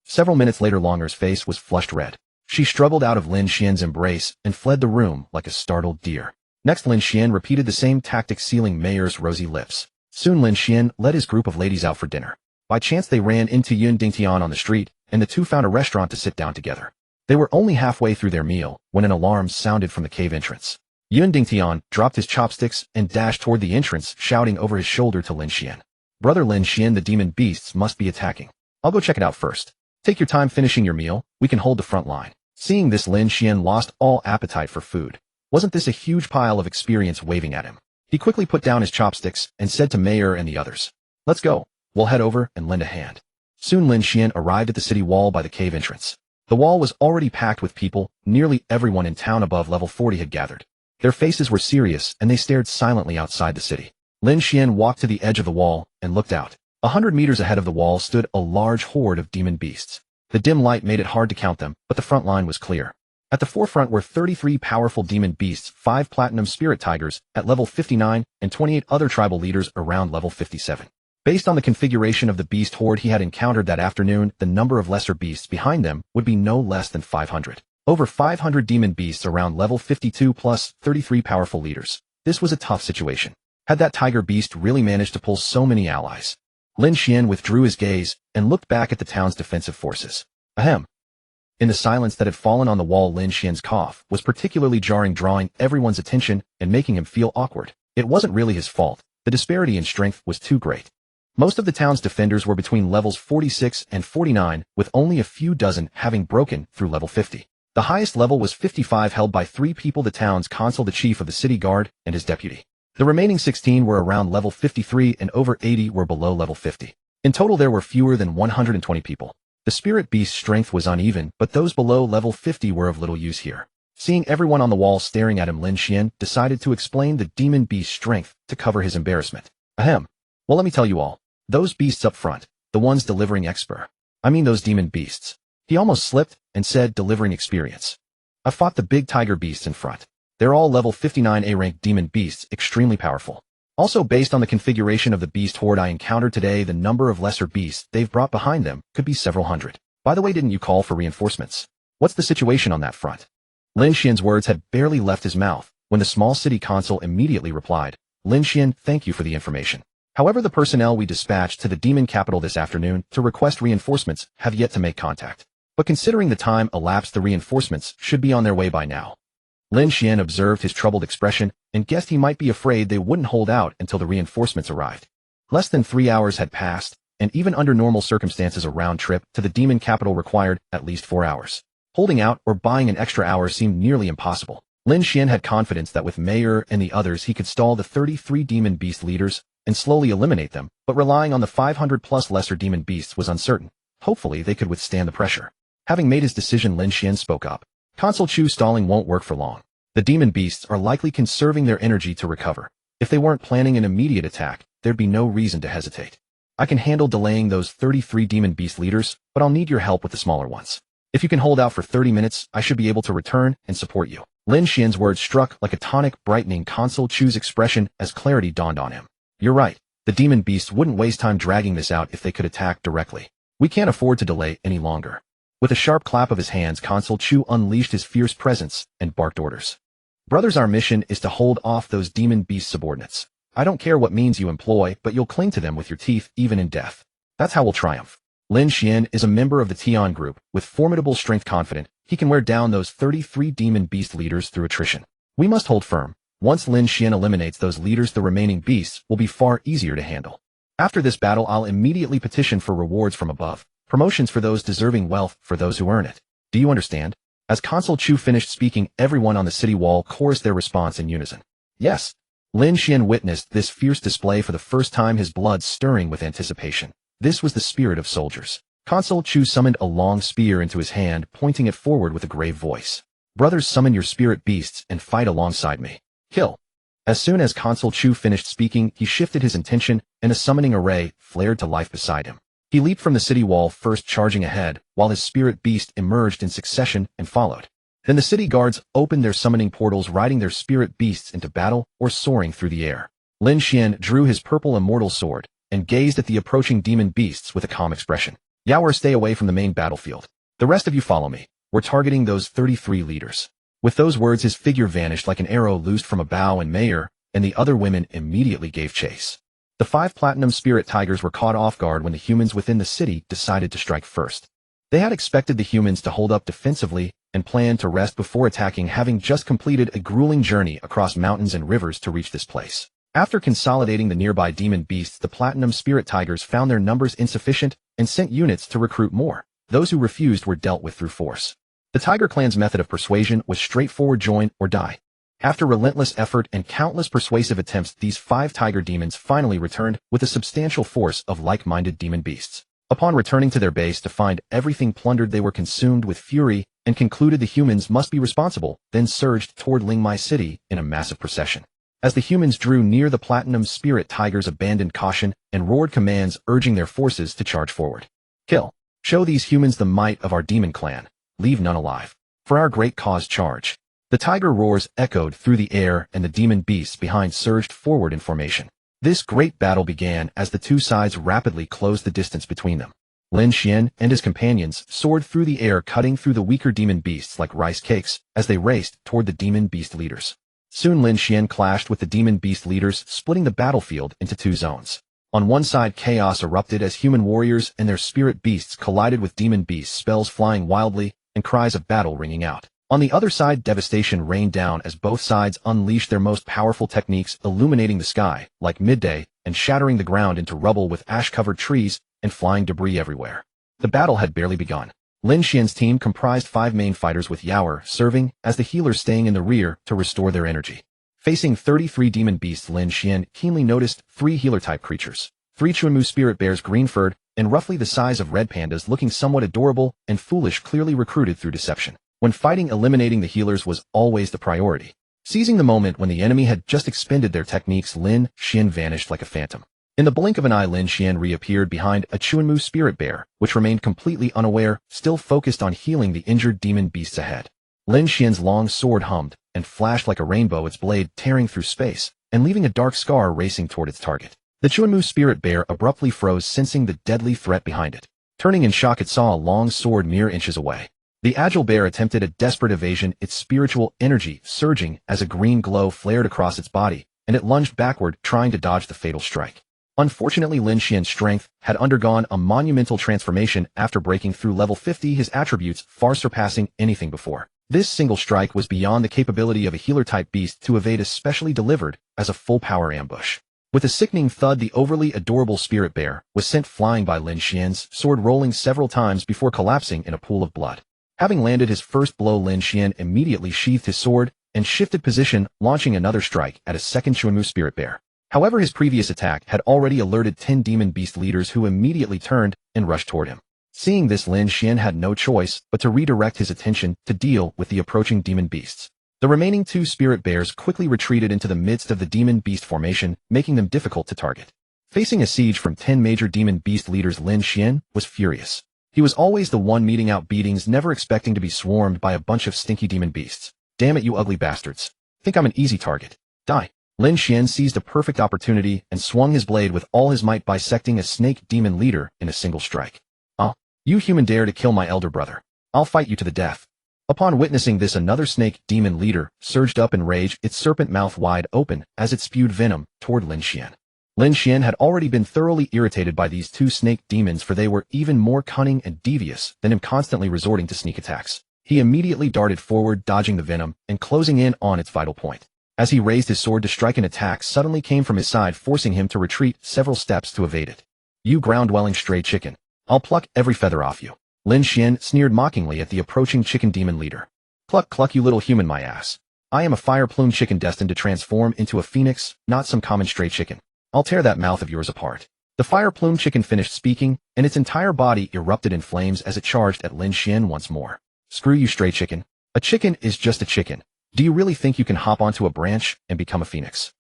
Several minutes later, Longer's face was flushed red. She struggled out of Lin Xuan's embrace and fled the room like a startled deer. Next, Lin Xuan repeated the same tactic, sealing Mayor's rosy lips. Soon Lin Xuan led his group of ladies out for dinner. By chance, they ran into Yun Dingtian on the street, and the 2 found a restaurant to sit down together. They were only halfway through their meal when an alarm sounded from the cave entrance. Yun Dingtian dropped his chopsticks and dashed toward the entrance, shouting over his shoulder to Lin Xuan, "Brother Lin Xuan, the demon beasts must be attacking. I'll go check it out first. Take your time finishing your meal, we can hold the front line." Seeing this, Lin Xuan lost all appetite for food. Wasn't this a huge pile of experience waving at him? He quickly put down his chopsticks and said to Mayor and the others, "Let's go. We'll head over and lend a hand." Soon Lin Xuan arrived at the city wall by the cave entrance. The wall was already packed with people. Nearly everyone in town above level 40 had gathered. Their faces were serious, and they stared silently outside the city. Lin Xuan walked to the edge of the wall and looked out. 100 meters ahead of the wall stood a large horde of demon beasts. The dim light made it hard to count them, but the front line was clear. At the forefront were 33 powerful demon beasts, 5 platinum spirit tigers at level 59, and 28 other tribal leaders around level 57. Based on the configuration of the beast horde he had encountered that afternoon, the number of lesser beasts behind them would be no less than 500. Over 500 demon beasts around level 52 plus 33 powerful leaders. This was a tough situation. Had that tiger beast really managed to pull so many allies? Lin Xuan withdrew his gaze and looked back at the town's defensive forces. Ahem. In the silence that had fallen on the wall, Lin Xuan's cough was particularly jarring, drawing everyone's attention and making him feel awkward. It wasn't really his fault. The disparity in strength was too great. Most of the town's defenders were between levels 46 and 49, with only a few dozen having broken through level 50. The highest level was 55, held by 3 people: the town's consul, the chief of the city guard, and his deputy. The remaining 16 were around level 53, and over 80 were below level 50. In total, there were fewer than 120 people. The spirit beast's strength was uneven, but those below level 50 were of little use here. Seeing everyone on the wall staring at him, Lin Xuan decided to explain the demon beast's strength to cover his embarrassment. Ahem. Well, let me tell you all. Those beasts up front, the ones delivering those demon beasts. He almost slipped and said delivering experience. I fought the big tiger beasts in front. They're all level 59 A-rank demon beasts, extremely powerful. Also, based on the configuration of the beast horde I encountered today, the number of lesser beasts they've brought behind them could be several hundred. By the way, didn't you call for reinforcements? What's the situation on that front? Lin Xuan's words had barely left his mouth when the small city consul immediately replied, Lin Xuan, thank you for the information. However, the personnel we dispatched to the demon capital this afternoon to request reinforcements have yet to make contact. But considering the time elapsed, the reinforcements should be on their way by now. Lin Xuan observed his troubled expression and guessed he might be afraid they wouldn't hold out until the reinforcements arrived. Less than 3 hours had passed, and even under normal circumstances a round trip to the demon capital required at least 4 hours. Holding out or buying an extra hour seemed nearly impossible. Lin Xuan had confidence that with Mayer and the others he could stall the 33 demon beast leaders and slowly eliminate them, but relying on the 500+ lesser demon beasts was uncertain. Hopefully they could withstand the pressure. Having made his decision, Lin Xuan spoke up. Consul Chu, stalling won't work for long. The demon beasts are likely conserving their energy to recover. If they weren't planning an immediate attack, there'd be no reason to hesitate. I can handle delaying those 33 demon beast leaders, but I'll need your help with the smaller ones. If you can hold out for 30 minutes, I should be able to return and support you. Lin Xuan's words struck like a tonic, brightening Consul Chu's expression as clarity dawned on him. You're right. The demon beasts wouldn't waste time dragging this out if they could attack directly. We can't afford to delay any longer. With a sharp clap of his hands, Consul Chu unleashed his fierce presence and barked orders. Brothers, our mission is to hold off those demon beast subordinates. I don't care what means you employ, but you'll cling to them with your teeth even in death. That's how we'll triumph. Lin Xuan is a member of the Tian group, with formidable strength. Confident he can wear down those 33 demon beast leaders through attrition. We must hold firm. Once Lin Xuan eliminates those leaders, the remaining beasts will be far easier to handle. After this battle, I'll immediately petition for rewards from above. Promotions for those deserving, wealth for those who earn it. Do you understand? As Consul Chu finished speaking, everyone on the city wall chorused their response in unison. Yes. Lin Xuan witnessed this fierce display for the first time, his blood stirring with anticipation. This was the spirit of soldiers. Consul Chu summoned a long spear into his hand, pointing it forward with a grave voice. Brothers, summon your spirit beasts and fight alongside me. Kill. As soon as Consul Chu finished speaking, he shifted his intention, and a summoning array flared to life beside him. He leaped from the city wall, first charging ahead, while his spirit beast emerged in succession and followed. Then the city guards opened their summoning portals, riding their spirit beasts into battle or soaring through the air. Lin Xuan drew his purple immortal sword and gazed at the approaching demon beasts with a calm expression. Yawer, stay away from the main battlefield. The rest of you follow me. We're targeting those 33 leaders. With those words, his figure vanished like an arrow loosed from a bow, and Mayer and the other women immediately gave chase. The 5 platinum spirit tigers were caught off guard when the humans within the city decided to strike first. They had expected the humans to hold up defensively and planned to rest before attacking, having just completed a grueling journey across mountains and rivers to reach this place. After consolidating the nearby demon beasts, the platinum spirit tigers found their numbers insufficient and sent units to recruit more. Those who refused were dealt with through force. The Tiger Clan's method of persuasion was straightforward: join or die. After relentless effort and countless persuasive attempts, these 5 tiger demons finally returned with a substantial force of like-minded demon beasts. Upon returning to their base to find everything plundered, they were consumed with fury and concluded the humans must be responsible, then surged toward Lingmai City in a massive procession. As the humans drew near, the platinum spirit tigers abandoned caution and roared commands, urging their forces to charge forward. Kill. Show these humans the might of our demon clan. Leave none alive. For our great cause, charge. The tiger roars echoed through the air, and the demon beasts behind surged forward in formation. This great battle began as the two sides rapidly closed the distance between them. Lin Xuan and his companions soared through the air, cutting through the weaker demon beasts like rice cakes as they raced toward the demon beast leaders. Soon Lin Xuan clashed with the demon beast leaders, splitting the battlefield into 2 zones. On one side, chaos erupted as human warriors and their spirit beasts collided with demon beasts, spells flying wildly and cries of battle ringing out. On the other side, devastation rained down as both sides unleashed their most powerful techniques, illuminating the sky like midday and shattering the ground into rubble with ash-covered trees and flying debris everywhere. The battle had barely begun. Lin Xuan's team comprised 5 main fighters, with Yawer serving as the healers, staying in the rear to restore their energy. Facing 33 demon beasts, Lin Xuan keenly noticed 3 healer-type creatures, 3 Chuanmu spirit bears, green-furred and roughly the size of red pandas, looking somewhat adorable and foolish, clearly recruited through deception. When fighting, eliminating the healers was always the priority. Seizing the moment when the enemy had just expended their techniques, Lin Xuan vanished like a phantom. In the blink of an eye, Lin Xuan reappeared behind a Chuanmu spirit bear, which remained completely unaware, still focused on healing the injured demon beasts ahead. Lin Xuan's long sword hummed and flashed like a rainbow, its blade tearing through space and leaving a dark scar racing toward its target. The Chuanmu spirit bear abruptly froze, sensing the deadly threat behind it. Turning in shock, it saw a long sword mere inches away. The agile bear attempted a desperate evasion, its spiritual energy surging as a green glow flared across its body and it lunged backward, trying to dodge the fatal strike. Unfortunately, Lin Xuan's strength had undergone a monumental transformation after breaking through level 50, his attributes far surpassing anything before. This single strike was beyond the capability of a healer-type beast to evade, especially delivered as a full-power ambush. With a sickening thud, the overly adorable spirit bear was sent flying by Lin Xuan's sword, rolling several times before collapsing in a pool of blood. Having landed his first blow, Lin Xuan immediately sheathed his sword and shifted position, launching another strike at a second Xuanmu spirit bear. However, his previous attack had already alerted 10 demon beast leaders, who immediately turned and rushed toward him. Seeing this, Lin Xuan had no choice but to redirect his attention to deal with the approaching demon beasts. The remaining 2 spirit bears quickly retreated into the midst of the demon beast formation, making them difficult to target. Facing a siege from 10 major demon beast leaders, Lin Xuan was furious. He was always the one meting out beatings, never expecting to be swarmed by a bunch of stinky demon beasts. Damn it, you ugly bastards. Think I'm an easy target. Die. Lin Xuan seized a perfect opportunity and swung his blade with all his might, bisecting a snake demon leader in a single strike. "Oh, you human dare to kill my elder brother. I'll fight you to the death." Upon witnessing this, another snake demon leader surged up in rage, its serpent mouth wide open as it spewed venom toward Lin Xuan. Lin Xuan had already been thoroughly irritated by these 2 snake demons, for they were even more cunning and devious than him, constantly resorting to sneak attacks. He immediately darted forward, dodging the venom and closing in on its vital point. As he raised his sword to strike, an attack suddenly came from his side, forcing him to retreat several steps to evade it. "You ground-dwelling stray chicken. I'll pluck every feather off you." Lin Xuan sneered mockingly at the approaching chicken demon leader. "Cluck cluck, you little human, my ass. I am a fire-plume chicken destined to transform into a phoenix, not some common stray chicken. I'll tear that mouth of yours apart." The fire-plume chicken finished speaking, and its entire body erupted in flames as it charged at Lin Xuan once more. "Screw you, stray chicken. A chicken is just a chicken. Do you really think you can hop onto a branch and become a phoenix?"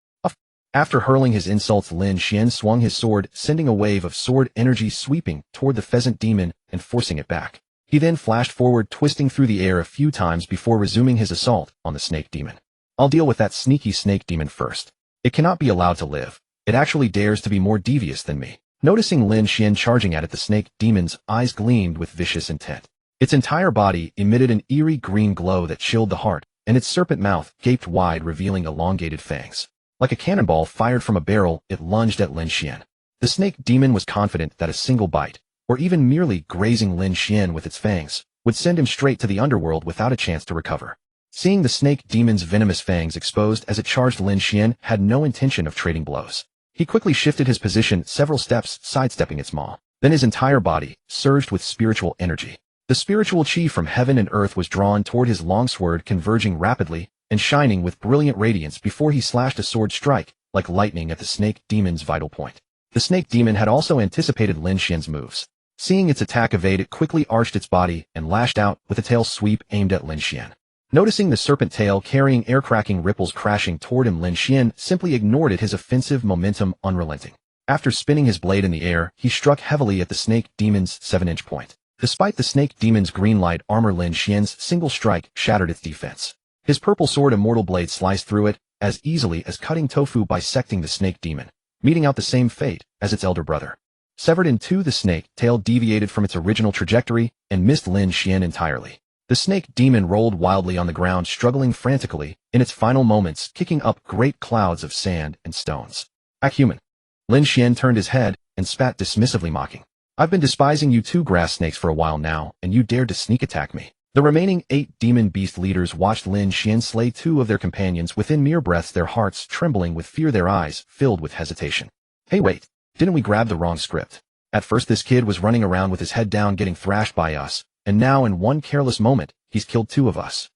After hurling his insults, Lin Xuan swung his sword, sending a wave of sword energy sweeping toward the pheasant demon and forcing it back. He then flashed forward, twisting through the air a few times before resuming his assault on the snake demon. "I'll deal with that sneaky snake demon first. It cannot be allowed to live. It actually dares to be more devious than me." Noticing Lin Xuan charging at it, the snake demon's eyes gleamed with vicious intent. Its entire body emitted an eerie green glow that chilled the heart, and its serpent mouth gaped wide, revealing elongated fangs. Like a cannonball fired from a barrel, it lunged at Lin Xuan. The snake demon was confident that a single bite, or even merely grazing Lin Xuan with its fangs, would send him straight to the underworld without a chance to recover. Seeing the snake demon's venomous fangs exposed as it charged, Lin Xuan had no intention of trading blows. He quickly shifted his position several steps, sidestepping its maw. Then his entire body surged with spiritual energy. The spiritual chi from heaven and earth was drawn toward his long sword, converging rapidly and shining with brilliant radiance before he slashed a sword strike like lightning at the snake demon's vital point. The snake demon had also anticipated Lin Xuan's moves. Seeing its attack evade, it quickly arched its body and lashed out with a tail sweep aimed at Lin Xuan. Noticing the serpent tail carrying air-cracking ripples crashing toward him, Lin Xuan simply ignored it, his offensive momentum unrelenting. After spinning his blade in the air, he struck heavily at the snake demon's 7-inch point. Despite the snake demon's green light armor, Lin Xuan's single strike shattered its defense. His purple sword immortal blade sliced through it as easily as cutting tofu, bisecting the snake demon, meting out the same fate as its elder brother. Severed in two, the snake tail deviated from its original trajectory and missed Lin Xuan entirely. The snake demon rolled wildly on the ground, struggling frantically in its final moments, kicking up great clouds of sand and stones. "Human." Lin Xuan turned his head and spat dismissively, mocking. "I've been despising you two grass snakes for a while now, and you dared to sneak attack me." The remaining 8 demon beast leaders watched Lin Xuan slay 2 of their companions within mere breaths, their hearts trembling with fear, their eyes filled with hesitation. "Hey, wait, didn't we grab the wrong script? At first this kid was running around with his head down getting thrashed by us, and now in one careless moment, he's killed 2 of us.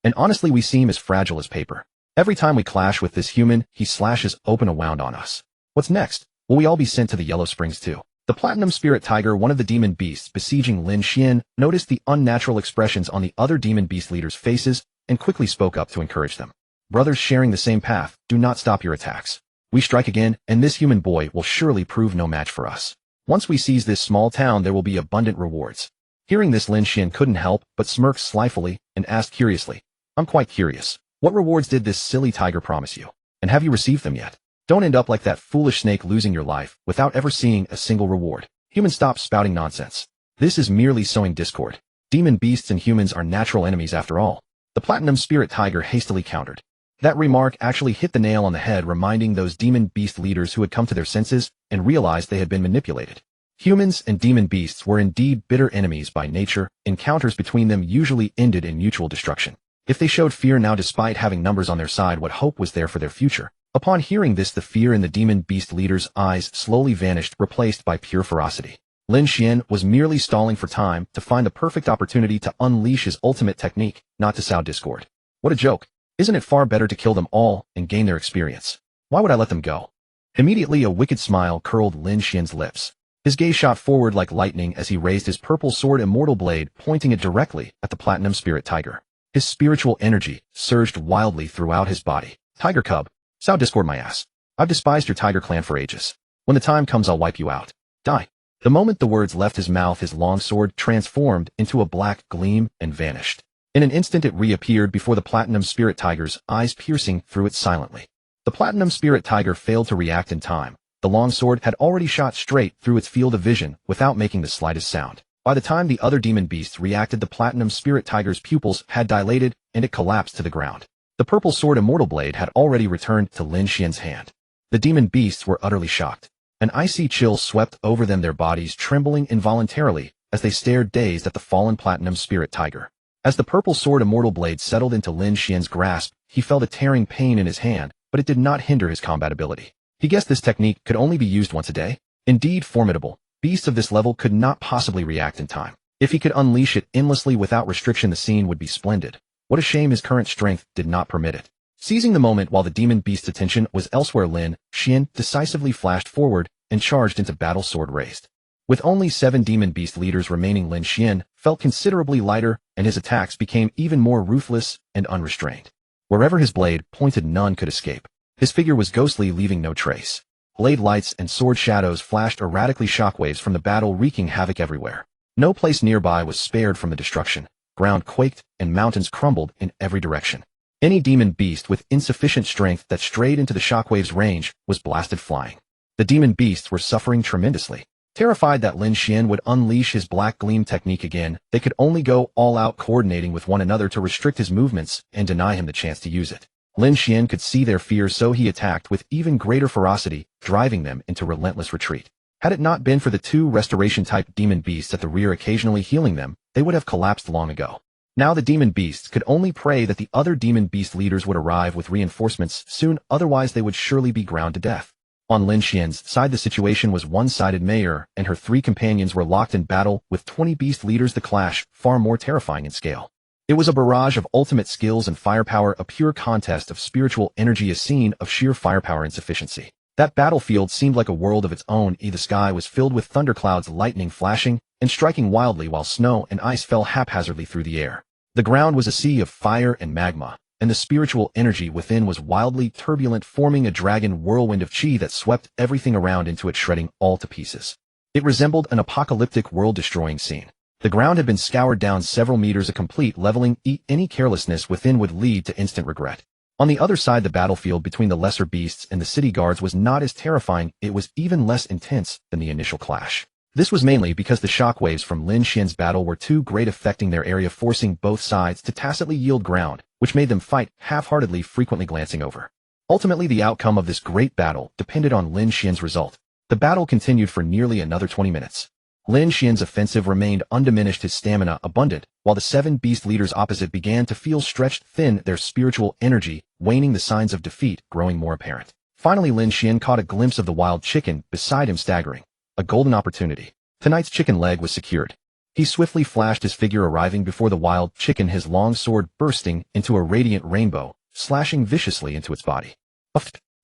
And honestly, we seem as fragile as paper. Every time we clash with this human, he slashes open a wound on us. What's next? Will we all be sent to the Yellow Springs too?" The Platinum Spirit Tiger, one of the demon beasts besieging Lin Xuan, noticed the unnatural expressions on the other demon beast leaders' faces and quickly spoke up to encourage them. "Brothers sharing the same path, do not stop your attacks. We strike again, and this human boy will surely prove no match for us. Once we seize this small town, there will be abundant rewards." Hearing this, Lin Xuan couldn't help but smirk slyly and asked curiously, "I'm quite curious. What rewards did this silly tiger promise you? And have you received them yet? Don't end up like that foolish snake, losing your life without ever seeing a single reward." "Human, stop spouting nonsense. This is merely sowing discord. Demon beasts and humans are natural enemies after all," the Platinum Spirit Tiger hastily countered. That remark actually hit the nail on the head, reminding those demon beast leaders who had come to their senses and realized they had been manipulated. Humans and demon beasts were indeed bitter enemies by nature. Encounters between them usually ended in mutual destruction. If they showed fear now despite having numbers on their side, what hope was there for their future? Upon hearing this, the fear in the demon beast leader's eyes slowly vanished, replaced by pure ferocity. Lin Xuan was merely stalling for time to find the perfect opportunity to unleash his ultimate technique, not to sow discord. What a joke. Isn't it far better to kill them all and gain their experience? Why would I let them go? Immediately a wicked smile curled Lin Xuan's lips. His gaze shot forward like lightning as he raised his purple sword immortal blade, pointing it directly at the platinum spirit tiger. His spiritual energy surged wildly throughout his body. Tiger cub, sow discord my ass. I've despised your tiger clan for ages. When the time comes, I'll wipe you out. Die. The moment the words left his mouth, his long sword transformed into a black gleam and vanished. In an instant it reappeared before the platinum spirit tiger's eyes, piercing through it silently. The platinum spirit tiger failed to react in time. The long sword had already shot straight through its field of vision without making the slightest sound. By the time the other demon beasts reacted, the platinum spirit tiger's pupils had dilated and it collapsed to the ground. The purple sword immortal blade had already returned to Lin Xuan's hand. The demon beasts were utterly shocked. An icy chill swept over them, their bodies trembling involuntarily as they stared dazed at the fallen platinum spirit tiger. As the purple sword immortal blade settled into Lin Xuan's grasp, he felt a tearing pain in his hand, but it did not hinder his combat ability. He guessed this technique could only be used once a day. Indeed formidable, beasts of this level could not possibly react in time. If he could unleash it endlessly without restriction, the scene would be splendid. What a shame his current strength did not permit it. Seizing the moment while the demon beast's attention was elsewhere, Lin Xuan decisively flashed forward and charged into battle, sword raised. With only 7 demon beast leaders remaining, Lin Xuan felt considerably lighter, and his attacks became even more ruthless and unrestrained. Wherever his blade pointed, none could escape. His figure was ghostly, leaving no trace. Blade lights and sword shadows flashed erratically, shockwaves from the battle wreaking havoc everywhere. No place nearby was spared from the destruction. Ground quaked and mountains crumbled in every direction. Any demon beast with insufficient strength that strayed into the shockwaves' range was blasted flying. The demon beasts were suffering tremendously. Terrified that Lin Xuan would unleash his black gleam technique again, they could only go all out, coordinating with one another to restrict his movements and deny him the chance to use it. Lin Xuan could see their fear, so he attacked with even greater ferocity, driving them into relentless retreat. Had it not been for the 2 restoration-type demon beasts at the rear occasionally healing them, they would have collapsed long ago. Now the demon beasts could only pray that the other demon beast leaders would arrive with reinforcements soon, otherwise they would surely be ground to death. On Lin Xuan's side, the situation was one-sided. Mayor and her 3 companions were locked in battle with 20 beast leaders, the clash far more terrifying in scale. It was a barrage of ultimate skills and firepower, a pure contest of spiritual energy, a scene of sheer firepower insufficiency. That battlefield seemed like a world of its own. The sky was filled with thunderclouds, lightning flashing and striking wildly, while snow and ice fell haphazardly through the air. The ground was a sea of fire and magma, and the spiritual energy within was wildly turbulent, forming a dragon whirlwind of chi that swept everything around into it, shredding all to pieces. It resembled an apocalyptic, world-destroying scene. The ground had been scoured down several meters, a complete leveling. Any carelessness within would lead to instant regret. On the other side, the battlefield between the lesser beasts and the city guards was not as terrifying. It was even less intense than the initial clash. This was mainly because the shockwaves from Lin Xuan's battle were too great, affecting their area, forcing both sides to tacitly yield ground, which made them fight half-heartedly, frequently glancing over. Ultimately, the outcome of this great battle depended on Lin Xuan's result. The battle continued for nearly another 20 minutes. Lin Xuan's offensive remained undiminished, his stamina abundant, while the 7 beast leaders opposite began to feel stretched thin, their spiritual energy waning, the signs of defeat growing more apparent. Finally, Lin Xuan caught a glimpse of the wild chicken beside him, staggering. A golden opportunity. Tonight's chicken leg was secured. He swiftly flashed his figure, arriving before the wild chicken, his long sword bursting into a radiant rainbow, slashing viciously into its body.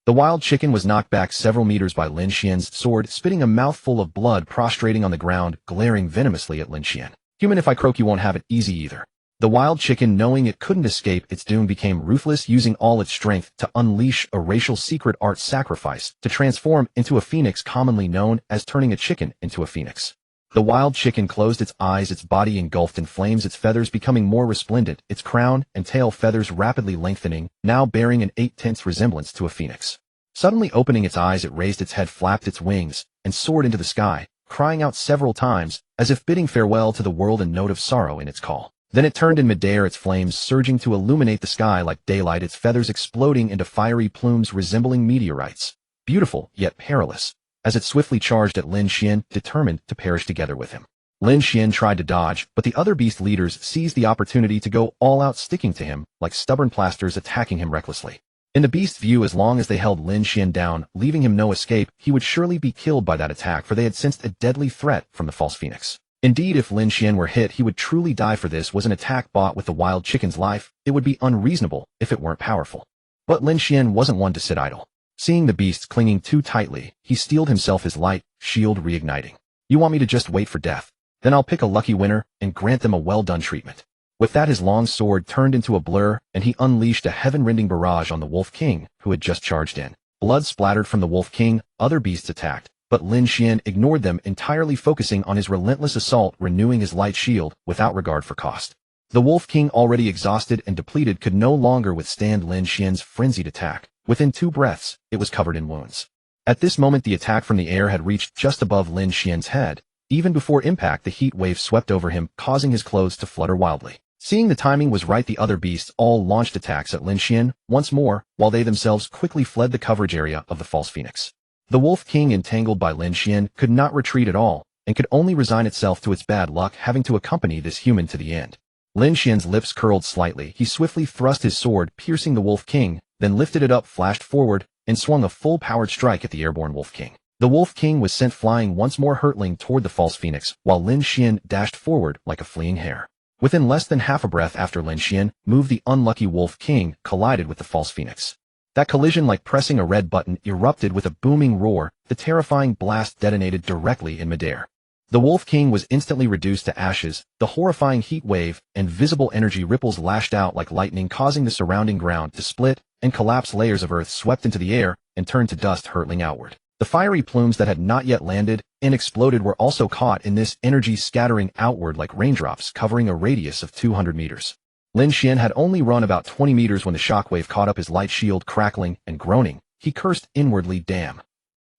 The wild chicken was knocked back several meters by Lin Xuan's sword, spitting a mouthful of blood, prostrating on the ground, glaring venomously at Lin Xuan. Human, if I croak you won't have it easy either. The wild chicken, knowing it couldn't escape its doom, became ruthless, using all its strength to unleash a racial secret art sacrifice to transform into a phoenix, commonly known as turning a chicken into a phoenix. The wild chicken closed its eyes, its body engulfed in flames, its feathers becoming more resplendent, its crown and tail feathers rapidly lengthening, now bearing an 8/10 resemblance to a phoenix. Suddenly opening its eyes, it raised its head, flapped its wings, and soared into the sky, crying out several times, as if bidding farewell to the world, a note of sorrow in its call. Then it turned in midair, its flames surging to illuminate the sky like daylight, its feathers exploding into fiery plumes resembling meteorites. Beautiful, yet perilous, as it swiftly charged at Lin Xuan, determined to perish together with him. Lin Xuan tried to dodge, but the other beast leaders seized the opportunity to go all out, sticking to him like stubborn plasters, attacking him recklessly. In the beast's view, as long as they held Lin Xuan down, leaving him no escape, he would surely be killed by that attack, for they had sensed a deadly threat from the false phoenix. Indeed, if Lin Xuan were hit, he would truly die, for this was an attack bought with the wild chicken's life. It would be unreasonable if it weren't powerful. But Lin Xuan wasn't one to sit idle. Seeing the beasts clinging too tightly, he steeled himself, his light shield reigniting. You want me to just wait for death? Then I'll pick a lucky winner and grant them a well-done treatment. With that, his long sword turned into a blur, and he unleashed a heaven-rending barrage on the Wolf King, who had just charged in. Blood splattered from the Wolf King, other beasts attacked, but Lin Xuan ignored them entirely, focusing on his relentless assault, renewing his light shield without regard for cost. The Wolf King, already exhausted and depleted, could no longer withstand Lin Xuan's frenzied attack. Within 2 breaths, it was covered in wounds. At this moment, the attack from the air had reached just above Lin Xuan's head. Even before impact, the heat wave swept over him, causing his clothes to flutter wildly. Seeing the timing was right, the other beasts all launched attacks at Lin Xuan once more, while they themselves quickly fled the coverage area of the false phoenix. The Wolf King, entangled by Lin Xuan, could not retreat at all, and could only resign itself to its bad luck, having to accompany this human to the end. Lin Xuan's lips curled slightly. He swiftly thrust his sword, piercing the Wolf King, then lifted it up, flashed forward, and swung a full-powered strike at the airborne Wolf King. The Wolf King was sent flying once more, hurtling toward the false phoenix, while Lin Xuan dashed forward like a fleeing hare. Within less than half a breath after Lin Xuan moved, the unlucky Wolf King collided with the false phoenix. That collision, like pressing a red button, erupted with a booming roar. The terrifying blast detonated directly in midair. The Wolf King was instantly reduced to ashes. The horrifying heat wave and visible energy ripples lashed out like lightning, causing the surrounding ground to split and collapse. Layers of earth swept into the air and turned to dust, hurtling outward. The fiery plumes that had not yet landed and exploded were also caught in this energy, scattering outward like raindrops, covering a radius of 200 meters. Lin Xuan had only run about 20 meters when the shockwave caught up his light shield. Crackling and groaning, he cursed inwardly, "Damn."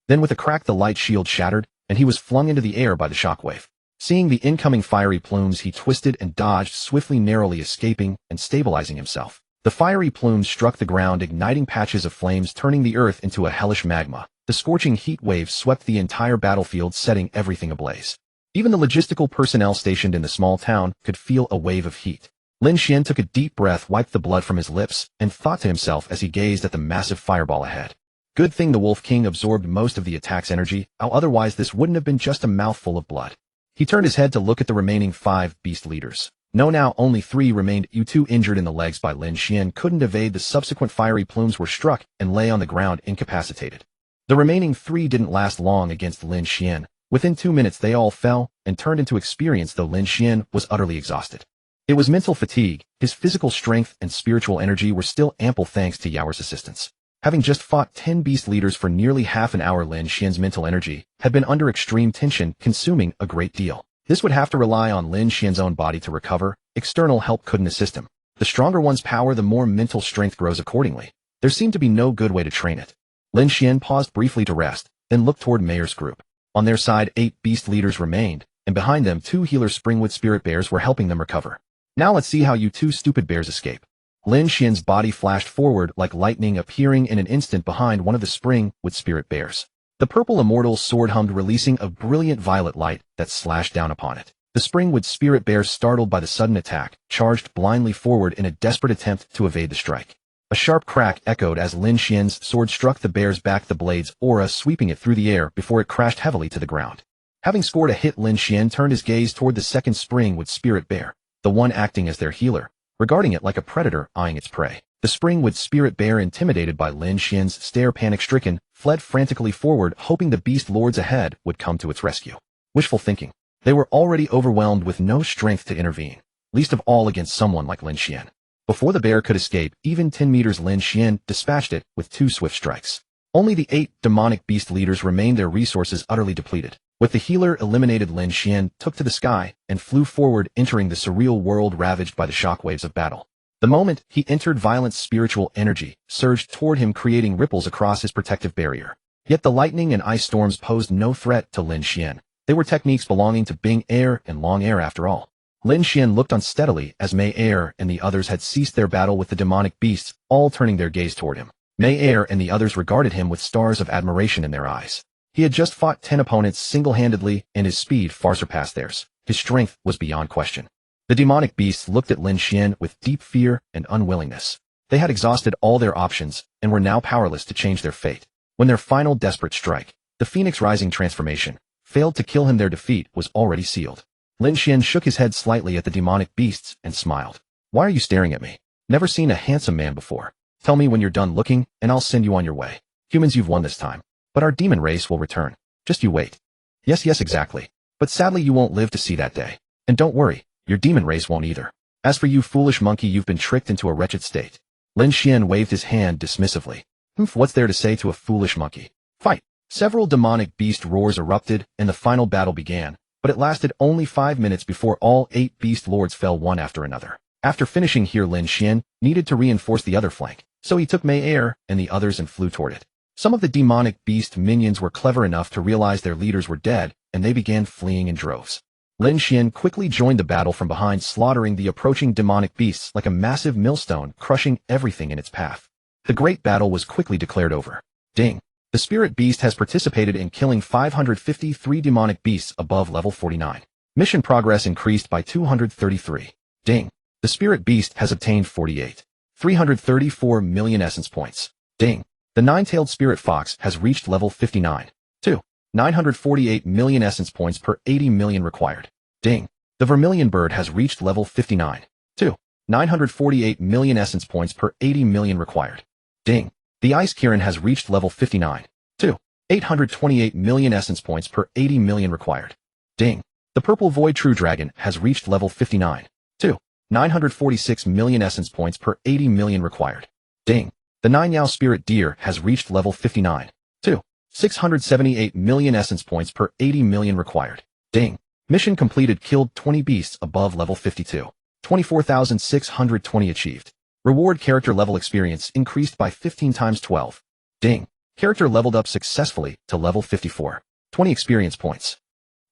Then with a crack, the light shield shattered, and he was flung into the air by the shockwave. Seeing the incoming fiery plumes, he twisted and dodged swiftly, narrowly escaping and stabilizing himself. The fiery plumes struck the ground, igniting patches of flames, turning the earth into a hellish magma. The scorching heat wave swept the entire battlefield, setting everything ablaze. Even the logistical personnel stationed in the small town could feel a wave of heat. Lin Xuan took a deep breath, wiped the blood from his lips, and thought to himself as he gazed at the massive fireball ahead. Good thing the Wolf King absorbed most of the attack's energy, otherwise this wouldn't have been just a mouthful of blood. He turned his head to look at the remaining 5 beast leaders. No, now only 3 remained. U2, injured in the legs by Lin Xuan, couldn't evade the subsequent fiery plumes, were struck and lay on the ground incapacitated. The remaining 3 didn't last long against Lin Xuan. Within 2 minutes they all fell and turned into experience, though Lin Xuan was utterly exhausted. It was mental fatigue. His physical strength and spiritual energy were still ample thanks to Yao's assistance. Having just fought 10 beast leaders for nearly half an hour, Lin Xuan's mental energy had been under extreme tension, consuming a great deal. This would have to rely on Lin Xuan's own body to recover. External help couldn't assist him. The stronger one's power, the more mental strength grows accordingly. There seemed to be no good way to train it. Lin Xuan paused briefly to rest, then looked toward Mayor's group. On their side, 8 beast leaders remained, and behind them 2 healer Springwood spirit bears were helping them recover. Now let's see how you 2 stupid bears escape. Lin Xuan's body flashed forward like lightning, appearing in an instant behind one of the Springwood spirit bears. The purple immortal's sword hummed, releasing a brilliant violet light that slashed down upon it. The Springwood spirit bear, startled by the sudden attack, charged blindly forward in a desperate attempt to evade the strike. A sharp crack echoed as Lin Xuan's sword struck the bear's back, the blade's aura sweeping it through the air before it crashed heavily to the ground. Having scored a hit, Lin Xuan turned his gaze toward the second Springwood spirit bear, the one acting as their healer, regarding it like a predator eyeing its prey. The Springwood spirit bear, intimidated by Lin Xuan's stare, panic-stricken, fled frantically forward, hoping the beast lords ahead would come to its rescue. Wishful thinking. They were already overwhelmed with no strength to intervene, least of all against someone like Lin Xuan. Before the bear could escape, even 10 meters, Lin Xuan dispatched it with 2 swift strikes. Only the 8 demonic beast leaders remained, their resources utterly depleted. With the healer eliminated, Lin Xuan took to the sky and flew forward, entering the surreal world ravaged by the shockwaves of battle. The moment he entered, violent spiritual energy surged toward him, creating ripples across his protective barrier. Yet the lightning and ice storms posed no threat to Lin Xuan. They were techniques belonging to Bing Air and Long Air after all. Lin Xuan looked unsteadily as Mei Er and the others had ceased their battle with the demonic beasts, all turning their gaze toward him. Mei Er and the others regarded him with stars of admiration in their eyes. He had just fought 10 opponents single-handedly, and his speed far surpassed theirs. His strength was beyond question. The demonic beasts looked at Lin Xuan with deep fear and unwillingness. They had exhausted all their options and were now powerless to change their fate. When their final desperate strike, the Phoenix Rising transformation, failed to kill him, their defeat was already sealed. Lin Xuan shook his head slightly at the demonic beasts and smiled. Why are you staring at me? Never seen a handsome man before. Tell me when you're done looking, and I'll send you on your way. Humans, you've won this time. But our demon race will return. Just you wait. Yes, exactly. But sadly you won't live to see that day. And don't worry, your demon race won't either. As for you, foolish monkey, you've been tricked into a wretched state. Lin Xuan waved his hand dismissively. What's there to say to a foolish monkey? Fight! Several demonic beast roars erupted, and the final battle began, but it lasted only 5 minutes before all 8 beast lords fell one after another. After finishing here, Lin Xuan needed to reinforce the other flank, so he took Mei Er and the others and flew toward it. Some of the demonic beast minions were clever enough to realize their leaders were dead, and they began fleeing in droves. Lin Xuan quickly joined the battle from behind, slaughtering the approaching demonic beasts like a massive millstone, crushing everything in its path. The great battle was quickly declared over. Ding! The spirit beast has participated in killing 553 demonic beasts above level 49. Mission progress increased by 233. Ding! The spirit beast has obtained 334 million essence points. Ding! The nine-tailed spirit fox has reached level 59. 948 million essence points per 80 million required. Ding! The vermilion bird has reached level 59. 948 million essence points per 80 million required. Ding! The ice Kirin has reached level 59. 828 million essence points per 80 million required. Ding! The purple void true dragon has reached level 59. 946 million essence points per 80 million required. Ding! The nine Yao spirit deer has reached level 59. 678 million essence points per 80 million required. Ding! Mission completed. Killed 20 beasts above level 52. 24,620 achieved. Reward: character level experience increased by 15 times 12. Ding! Character leveled up successfully to level 54. 20 experience points.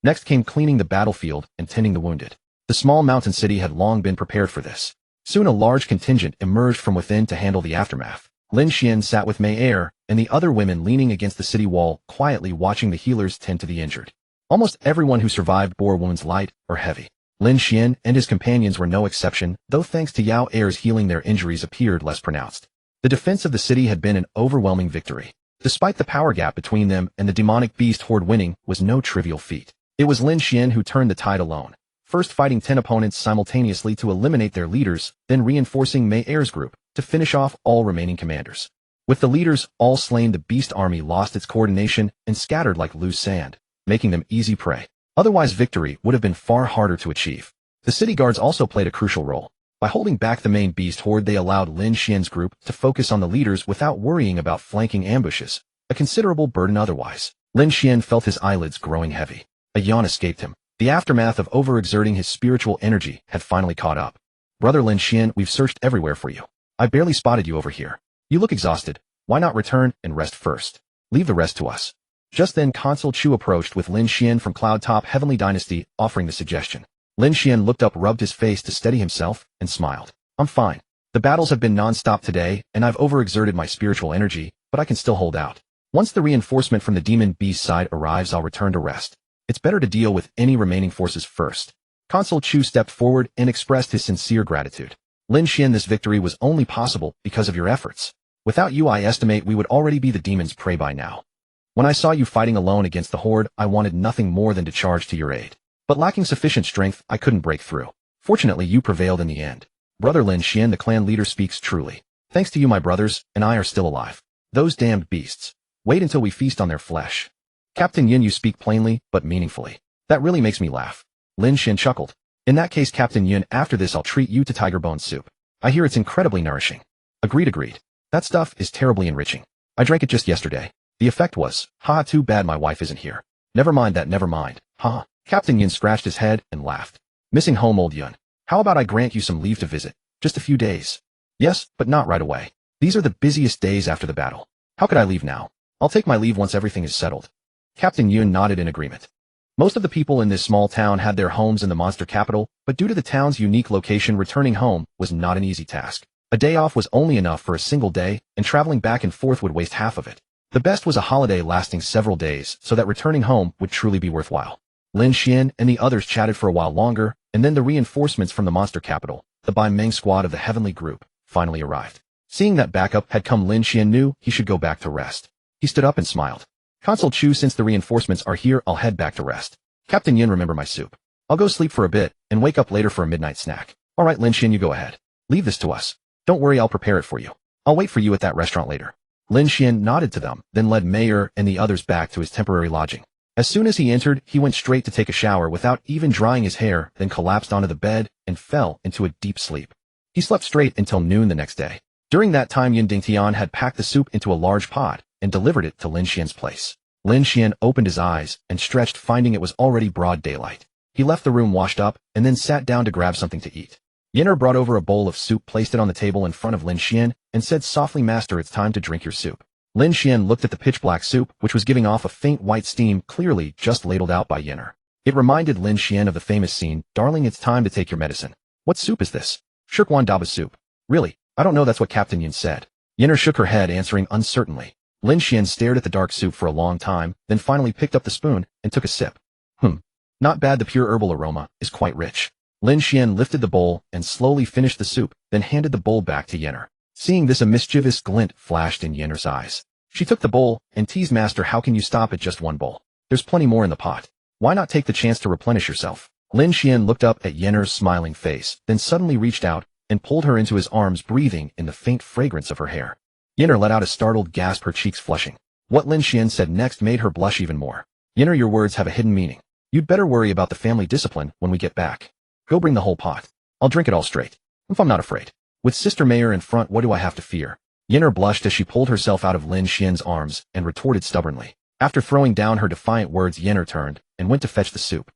Next came cleaning the battlefield and tending the wounded. The small mountain city had long been prepared for this. Soon a large contingent emerged from within to handle the aftermath. Lin Xuan sat with Mei Er and the other women leaning against the city wall, quietly watching the healers tend to the injured. Almost everyone who survived bore wounds light or heavy. Lin Xuan and his companions were no exception, though thanks to Yao Er's healing their injuries appeared less pronounced. The defense of the city had been an overwhelming victory. Despite the power gap between them and the demonic beast horde, winning was no trivial feat. It was Lin Xuan who turned the tide alone, first fighting 10 opponents simultaneously to eliminate their leaders, then reinforcing Mei Er's group to finish off all remaining commanders. With the leaders all slain, the beast army lost its coordination and scattered like loose sand, making them easy prey. Otherwise, victory would have been far harder to achieve. The city guards also played a crucial role. By holding back the main beast horde, they allowed Lin Xuan's group to focus on the leaders without worrying about flanking ambushes, a considerable burden otherwise. Lin Xuan felt his eyelids growing heavy. A yawn escaped him. The aftermath of overexerting his spiritual energy had finally caught up. Brother Lin Xuan, we've searched everywhere for you. I barely spotted you over here. You look exhausted. Why not return and rest first? Leave the rest to us. Just then Consul Chu approached with Lin Xuan from Cloud Top Heavenly Dynasty, offering the suggestion. Lin Xuan looked up, rubbed his face to steady himself, and smiled. I'm fine. The battles have been non-stop today, and I've overexerted my spiritual energy, but I can still hold out. Once the reinforcement from the demon beast side arrives, I'll return to rest. It's better to deal with any remaining forces first. Consul Chu stepped forward and expressed his sincere gratitude. Lin Xuan, this victory was only possible because of your efforts. Without you, I estimate we would already be the demon's prey by now. When I saw you fighting alone against the horde, I wanted nothing more than to charge to your aid. But lacking sufficient strength, I couldn't break through. Fortunately, you prevailed in the end. Brother Lin Xuan, the clan leader, speaks truly. Thanks to you, my brothers and I are still alive. Those damned beasts. Wait until we feast on their flesh. Captain Yin, you speak plainly, but meaningfully. That really makes me laugh. Lin Xuan chuckled. In that case, Captain Yin, after this I'll treat you to tiger bone soup. I hear it's incredibly nourishing. Agreed. That stuff is terribly enriching. I drank it just yesterday. The effect was, haha, too bad my wife isn't here. Never mind that, never mind. Haha. Captain Yin scratched his head and laughed. Missing home, old Yun. How about I grant you some leave to visit? Just a few days. Yes, but not right away. These are the busiest days after the battle. How could I leave now? I'll take my leave once everything is settled. Captain Yun nodded in agreement. Most of the people in this small town had their homes in the monster capital, but due to the town's unique location, returning home was not an easy task. A day off was only enough for a single day, and traveling back and forth would waste half of it. The best was a holiday lasting several days, so that returning home would truly be worthwhile. Lin Xuan and the others chatted for a while longer, and then the reinforcements from the monster capital, the Beast-Taming squad of the Heavenly Group, finally arrived. Seeing that backup had come, Lin Xuan knew he should go back to rest. He stood up and smiled. Consul Chu, since the reinforcements are here, I'll head back to rest. Captain Yin, remember my soup. I'll go sleep for a bit, and wake up later for a midnight snack. Alright Lin Xuan, you go ahead. Leave this to us. Don't worry, I'll prepare it for you. I'll wait for you at that restaurant later. Lin Xuan nodded to them, then led Mayor and the others back to his temporary lodging. As soon as he entered, he went straight to take a shower without even drying his hair, then collapsed onto the bed and fell into a deep sleep. He slept straight until noon the next day. During that time, Yin Dingtian had packed the soup into a large pot and delivered it to Lin Xuan's place. Lin Xuan opened his eyes and stretched, finding it was already broad daylight. He left the room, washed up, and then sat down to grab something to eat. Yinner brought over a bowl of soup, placed it on the table in front of Lin Xuan, and said softly, "Master, it's time to drink your soup." Lin Xuan looked at the pitch-black soup, which was giving off a faint white steam, clearly just ladled out by Yinner. It reminded Lin Xuan of the famous scene, "Darling, it's time to take your medicine." "What soup is this?" "Shirkwan Daba soup." "Really? I don't know, that's what Captain Yin said." Yinner shook her head, answering uncertainly. Lin Xuan stared at the dark soup for a long time, then finally picked up the spoon and took a sip. Not bad, the pure herbal aroma is quite rich. Lin Xuan lifted the bowl and slowly finished the soup, then handed the bowl back to Yinner. Seeing this, a mischievous glint flashed in Yinner's eyes. She took the bowl and teased, "Master, how can you stop at just one bowl? There's plenty more in the pot. Why not take the chance to replenish yourself?" Lin Xuan looked up at Yinner's smiling face, then suddenly reached out and pulled her into his arms, breathing in the faint fragrance of her hair. Yinner let out a startled gasp, her cheeks flushing. What Lin Xuan said next made her blush even more. "Yinner, your words have a hidden meaning. You'd better worry about the family discipline when we get back. Go bring the whole pot. I'll drink it all straight. If I'm not afraid. With Sister Mayor in front, what do I have to fear?" Yinner blushed as she pulled herself out of Lin Xuan's arms and retorted stubbornly. After throwing down her defiant words, Yinner turned and went to fetch the soup.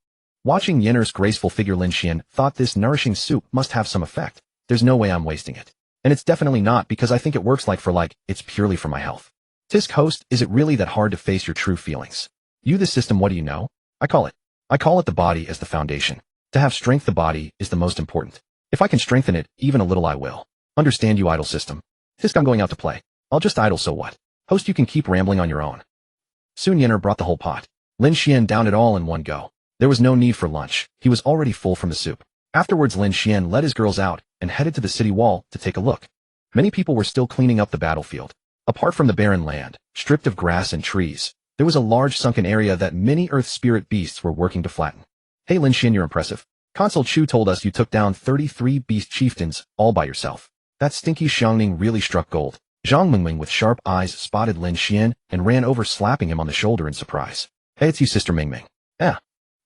Watching Yinner's graceful figure, Lin Xuan thought this nourishing soup must have some effect. There's no way I'm wasting it. And it's definitely not, because I think it works like for like, it's purely for my health. Tisk host, is it really that hard to face your true feelings? You the system, what do you know? I call it the body as the foundation. To have strength, the body is the most important. If I can strengthen it, even a little, I will. Understand, you idle system. Tisk, I'm going out to play. I'll just idle, so what? Host, you can keep rambling on your own. Soon Yinner brought the whole pot. Lin Xuan downed it all in one go. There was no need for lunch. He was already full from the soup. Afterwards, Lin Xuan led his girls out and headed to the city wall to take a look. Many people were still cleaning up the battlefield. Apart from the barren land, stripped of grass and trees, there was a large sunken area that many earth spirit beasts were working to flatten. "Hey Lin Xuan, you're impressive. Consul Chu told us you took down 33 beast chieftains all by yourself. That stinky Xiangning really struck gold." Zhang Mingming with sharp eyes spotted Lin Xuan and ran over, slapping him on the shoulder in surprise. "Hey, it's you, Sister Mingming."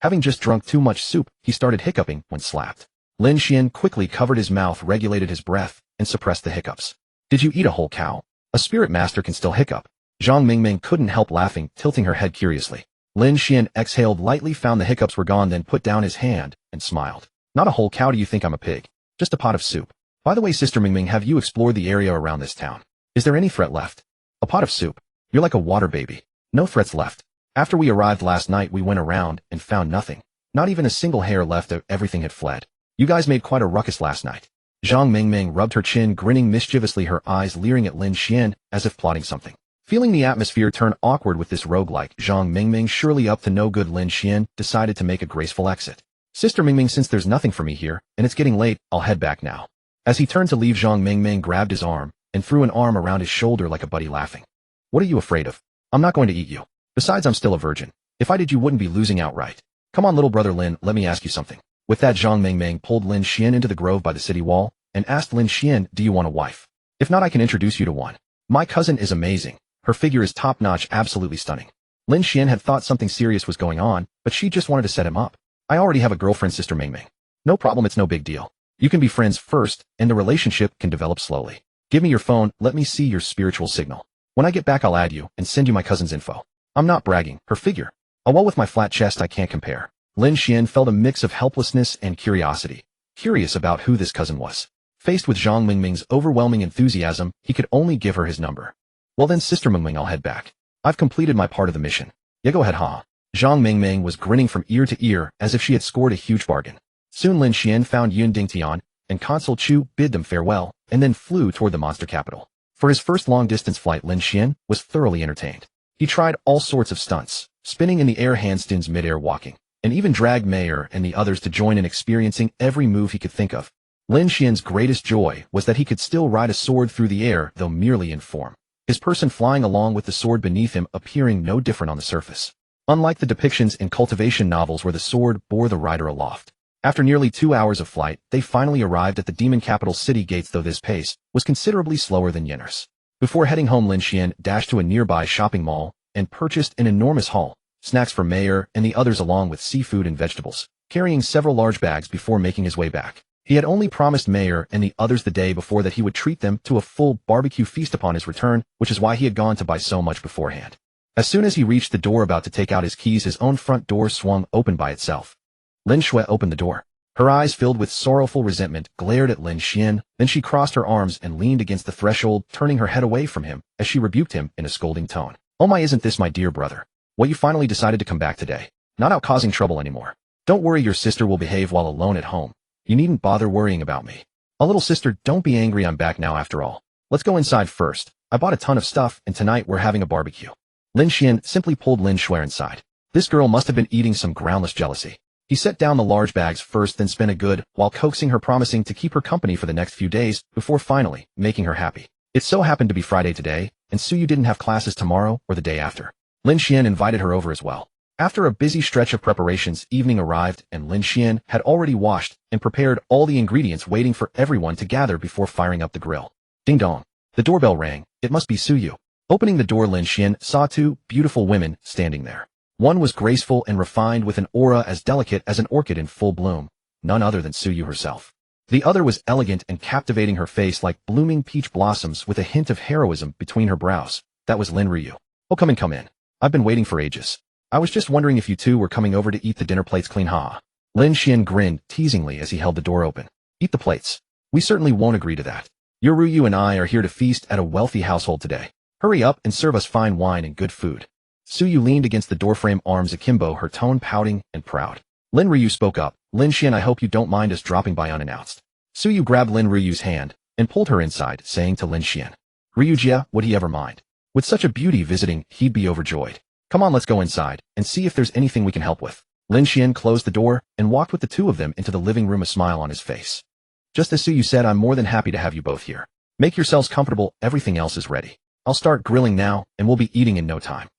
Having just drunk too much soup, he started hiccuping when slapped. Lin Xuan quickly covered his mouth, regulated his breath, and suppressed the hiccups. "Did you eat a whole cow? A spirit master can still hiccup." Zhang Mingming couldn't help laughing, tilting her head curiously. Lin Xuan exhaled lightly, found the hiccups were gone, then put down his hand and smiled. "Not a whole cow, do you think I'm a pig? Just a pot of soup. By the way, Sister Mingming, have you explored the area around this town? Is there any threat left?" "A pot of soup. You're like a water baby. No threats left. After we arrived last night, we went around and found nothing. Not even a single hair left, everything had fled. You guys made quite a ruckus last night." Zhang Mingming rubbed her chin, grinning mischievously, her eyes leering at Lin Xuan as if plotting something. Feeling the atmosphere turn awkward with this roguelike Zhang Mingming surely up to no good, Lin Xuan decided to make a graceful exit. "Sister Mingming, since there's nothing for me here, and it's getting late, I'll head back now." As he turned to leave, Zhang Mingming grabbed his arm and threw an arm around his shoulder like a buddy, laughing. "What are you afraid of? I'm not going to eat you. Besides, I'm still a virgin. If I did, you wouldn't be losing outright. Come on, little brother Lin, let me ask you something." With that, Zhang Mingming pulled Lin Xuan into the grove by the city wall and asked Lin Xuan, "Do you want a wife? If not, I can introduce you to one. My cousin is amazing. Her figure is top-notch, absolutely stunning." Lin Xuan had thought something serious was going on, but she just wanted to set him up. "I already have a girlfriend, Sister Mingming." "No problem, it's no big deal. You can be friends first, and the relationship can develop slowly. Give me your phone, let me see your spiritual signal. When I get back, I'll add you and send you my cousin's info." I'm not bragging, her figure. A wall with my flat chest, I can't compare. Lin Xuan felt a mix of helplessness and curiosity, curious about who this cousin was. Faced with Zhang Mingming's overwhelming enthusiasm, he could only give her his number. "Well then, Sister Mingming, I'll head back. I've completed my part of the mission." "Yeah, go ahead, Ha." Zhang Mingming was grinning from ear to ear as if she had scored a huge bargain. Soon Lin Xuan found Yun Dingtian and Consul Chu bid them farewell and then flew toward the monster capital. For his first long-distance flight, Lin Xuan was thoroughly entertained. He tried all sorts of stunts, spinning in the air handstands mid-air walking, and even dragged Mayer and the others to join in experiencing every move he could think of. Lin Xuan's greatest joy was that he could still ride a sword through the air, though merely in form, his person flying along with the sword beneath him appearing no different on the surface. Unlike the depictions in cultivation novels where the sword bore the rider aloft. After nearly 2 hours of flight, they finally arrived at the demon capital city gates, though this pace was considerably slower than Yenner's. Before heading home, Lin Xuan dashed to a nearby shopping mall and purchased an enormous haul, snacks for Mayer and the others along with seafood and vegetables, carrying several large bags before making his way back. He had only promised Mayer and the others the day before that he would treat them to a full barbecue feast upon his return, which is why he had gone to buy so much beforehand. As soon as he reached the door about to take out his keys, his own front door swung open by itself. Lin Xuan opened the door. Her eyes filled with sorrowful resentment glared at Lin Xuan, then she crossed her arms and leaned against the threshold, turning her head away from him as she rebuked him in a scolding tone. "Oh my, isn't this my dear brother? What, you finally decided to come back today? Not out causing trouble anymore? Don't worry, your sister will behave while alone at home. You needn't bother worrying about me. A little sister, don't be angry, I'm back now after all. Let's go inside first. I bought a ton of stuff and tonight we're having a barbecue." Lin Xuan simply pulled Lin Xuan inside. This girl must have been eating some groundless jealousy. He set down the large bags first, then spent a good while coaxing her, promising to keep her company for the next few days before finally making her happy. It so happened to be Friday today, and Suyu didn't have classes tomorrow or the day after. Lin Xuan invited her over as well. After a busy stretch of preparations, evening arrived and Lin Xuan had already washed and prepared all the ingredients, waiting for everyone to gather before firing up the grill. Ding dong. The doorbell rang. It must be Suyu. Opening the door, Lin Xuan saw two beautiful women standing there. One was graceful and refined with an aura as delicate as an orchid in full bloom, none other than Suyu herself. The other was elegant and captivating, her face like blooming peach blossoms with a hint of heroism between her brows. That was Lin Ryu. "Oh, come in. I've been waiting for ages. I was just wondering if you two were coming over to eat the dinner plates clean, ha." Lin Xuan grinned teasingly as he held the door open. "Eat the plates? We certainly won't agree to that. Your Ryu and I are here to feast at a wealthy household today. Hurry up and serve us fine wine and good food." Suyu leaned against the doorframe, arms akimbo, her tone pouting and proud. Lin Ryu spoke up. "Lin Xuan, I hope you don't mind us dropping by unannounced." Suyu grabbed Lin Ryu's hand and pulled her inside, saying to Lin Xuan, "Ryujia, would he ever mind? With such a beauty visiting, he'd be overjoyed. Come on, let's go inside and see if there's anything we can help with." Lin Xuan closed the door and walked with the two of them into the living room, a smile on his face. Just as Suyu said, "I'm more than happy to have you both here. Make yourselves comfortable, everything else is ready. I'll start grilling now, and we'll be eating in no time."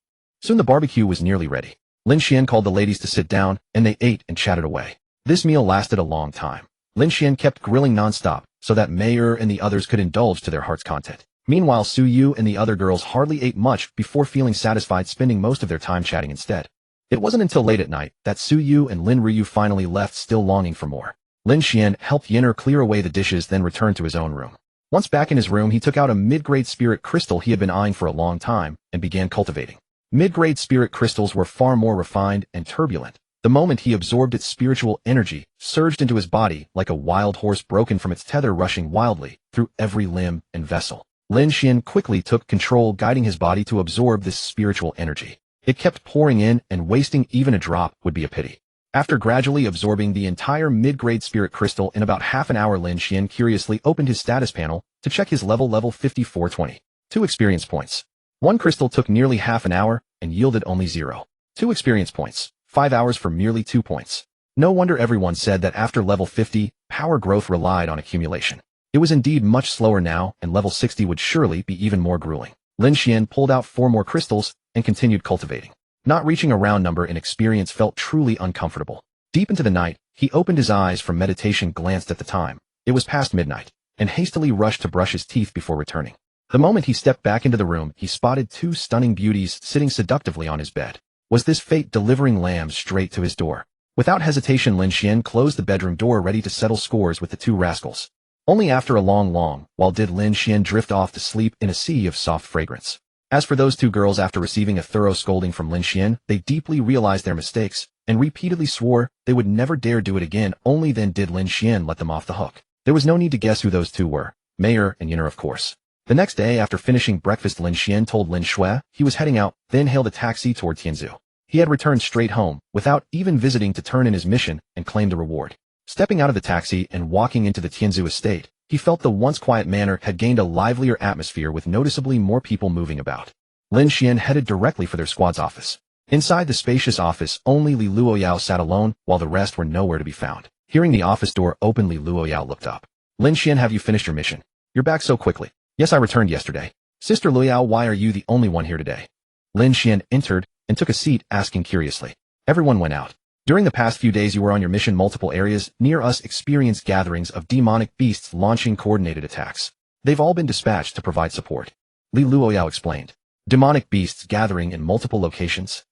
Soon the barbecue was nearly ready. Lin Xuan called the ladies to sit down, and they ate and chatted away. This meal lasted a long time. Lin Xuan kept grilling non-stop, so that Mayer and the others could indulge to their heart's content. Meanwhile, Suyu and the other girls hardly ate much before feeling satisfied, spending most of their time chatting instead. It wasn't until late at night that Suyu and Lin Ryu finally left, still longing for more. Lin Xuan helped Yenner clear away the dishes, then returned to his own room. Once back in his room, he took out a mid-grade spirit crystal he had been eyeing for a long time and began cultivating. Mid-grade spirit crystals were far more refined and turbulent. The moment he absorbed its spiritual energy, surged into his body like a wild horse broken from its tether, rushing wildly through every limb and vessel. Lin Xuan quickly took control, guiding his body to absorb this spiritual energy. It kept pouring in, and wasting even a drop would be a pity. After gradually absorbing the entire mid-grade spirit crystal in about half an hour, Lin Xuan curiously opened his status panel to check his level 5420. 2 experience points. One crystal took nearly half an hour and yielded only 0.2 experience points. 5 hours for merely 2 points. No wonder everyone said that after level 50, power growth relied on accumulation. It was indeed much slower now, and level 60 would surely be even more grueling. Lin Xuan pulled out 4 more crystals and continued cultivating. Not reaching a round number in experience felt truly uncomfortable. Deep into the night, he opened his eyes from meditation, glanced at the time. It was past midnight, and hastily rushed to brush his teeth before returning. The moment he stepped back into the room, he spotted 2 stunning beauties sitting seductively on his bed. Was this fate delivering lambs straight to his door? Without hesitation, Lin Xuan closed the bedroom door, ready to settle scores with the 2 rascals. Only after a long while did Lin Xuan drift off to sleep in a sea of soft fragrance. As for those 2 girls, after receiving a thorough scolding from Lin Xuan, they deeply realized their mistakes and repeatedly swore they would never dare do it again. Only then did Lin Xuan let them off the hook. There was no need to guess who those 2 were. Mayer and Yenner, of course. The next day, after finishing breakfast, Lin Xuan told Lin Xuan he was heading out, then hailed a taxi toward Tianzhu. He had returned straight home, without even visiting to turn in his mission and claim the reward. Stepping out of the taxi and walking into the Tianzu estate, he felt the once quiet manor had gained a livelier atmosphere with noticeably more people moving about. Lin Xuan headed directly for their squad's office. Inside the spacious office, only Li Luoyao sat alone, while the rest were nowhere to be found. Hearing the office door open, Li Luoyao looked up. Lin Xuan, have you finished your mission? You're back so quickly. Yes, I returned yesterday. Sister Luoyao, why are you the only one here today? Lin Xuan entered and took a seat, asking curiously. Everyone went out. During the past few days you were on your mission. Multiple areas near us experienced gatherings of demonic beasts launching coordinated attacks. They've all been dispatched to provide support. Li Luoyao explained. Demonic beasts gathering in multiple locations?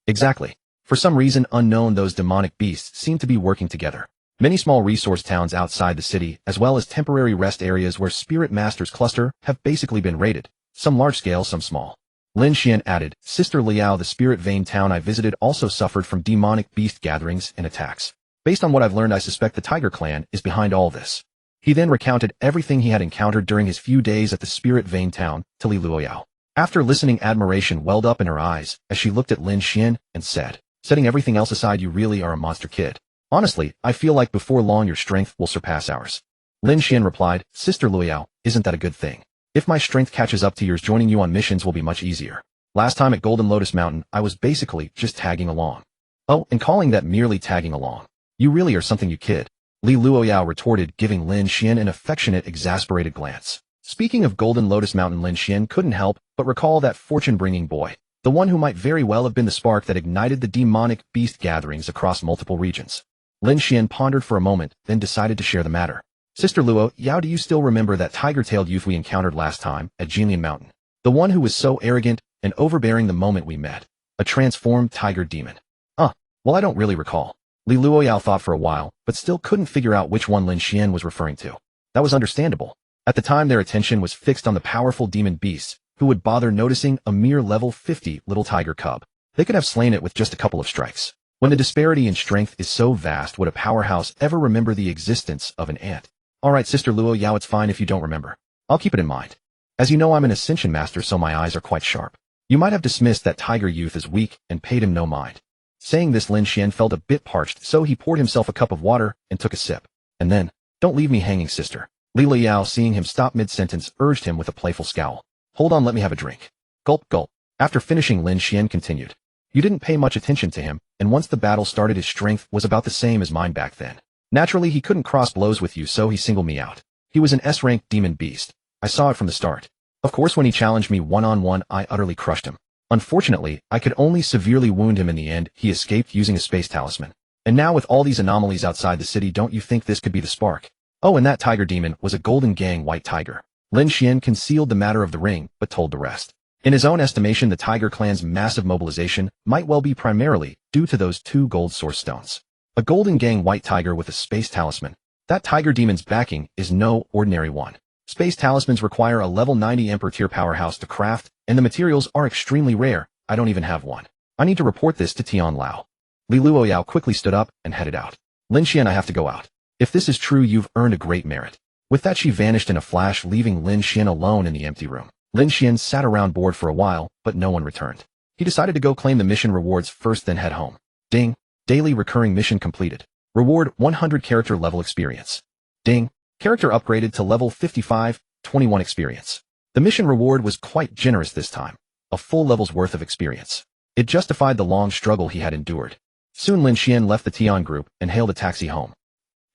Exactly. For some reason unknown, those demonic beasts seem to be working together. Many small resource towns outside the city, as well as temporary rest areas where spirit masters cluster, have basically been raided. Some large-scale, some small. Lin Xuan added, Sister Liao, the spirit vein town I visited also suffered from demonic beast gatherings and attacks. Based on what I've learned, I suspect the Tiger clan is behind all this. He then recounted everything he had encountered during his few days at the spirit vein town to Li Luoyao. After listening, admiration welled up in her eyes as she looked at Lin Xuan and said, setting everything else aside, you really are a monster kid. Honestly, I feel like before long your strength will surpass ours. Lin Xuan replied, Sister Luoyao, isn't that a good thing? If my strength catches up to yours, joining you on missions will be much easier. Last time at Golden Lotus Mountain, I was basically just tagging along. Oh, and calling that merely tagging along. You really are something, you kid. Li Luoyao retorted, giving Lin Xuan an affectionate, exasperated glance. Speaking of Golden Lotus Mountain, Lin Xuan couldn't help but recall that fortune-bringing boy, the one who might very well have been the spark that ignited the demonic beast gatherings across multiple regions. Lin Xuan pondered for a moment, then decided to share the matter. Sister Luoyao, do you still remember that tiger-tailed youth we encountered last time at Jinlian Mountain? The one who was so arrogant and overbearing the moment we met. A transformed tiger demon. Well, I don't really recall. Li Luoyao thought for a while, but still couldn't figure out which one Lin Xuan was referring to. That was understandable. At the time, their attention was fixed on the powerful demon beasts, who would bother noticing a mere level 50 little tiger cub. They could have slain it with just a couple of strikes. When the disparity in strength is so vast, would a powerhouse ever remember the existence of an ant? Alright, Sister Luoyao, it's fine if you don't remember. I'll keep it in mind. As you know, I'm an ascension master, so my eyes are quite sharp. You might have dismissed that tiger youth as weak and paid him no mind. Saying this, Lin Xuan felt a bit parched, so he poured himself a cup of water and took a sip. And then, don't leave me hanging, sister. Li Luoyao, seeing him stop mid-sentence, urged him with a playful scowl. Hold on, let me have a drink. Gulp, gulp. After finishing, Lin Xuan continued. You didn't pay much attention to him, and once the battle started, his strength was about the same as mine back then. Naturally, he couldn't cross blows with you, so he singled me out. He was an S-rank demon beast. I saw it from the start. Of course, when he challenged me one-on-one, I utterly crushed him. Unfortunately, I could only severely wound him in the end. He escaped using a space talisman. And now with all these anomalies outside the city, don't you think this could be the spark? Oh, and that tiger demon was a golden gang white tiger. Lin Xuan concealed the matter of the ring, but told the rest. In his own estimation, the Tiger clan's massive mobilization might well be primarily due to those 2 gold source stones. A golden gang white tiger with a space talisman. That tiger demon's backing is no ordinary one. Space talismans require a level 90 Emperor tier powerhouse to craft, and the materials are extremely rare. I don't even have one. I need to report this to Tian Lao. Li Luoyao quickly stood up and headed out. Lin Xuan, I have to go out. If this is true, you've earned a great merit. With that, she vanished in a flash, leaving Lin Xuan alone in the empty room. Lin Xuan sat around bored for a while, but no one returned. He decided to go claim the mission rewards first, then head home. Ding. Daily recurring mission completed. Reward 100 character level experience. Ding. Character upgraded to level 55, 21 experience. The mission reward was quite generous this time. A full level's worth of experience. It justified the long struggle he had endured. Soon Lin Xuan left the Tian group and hailed a taxi home.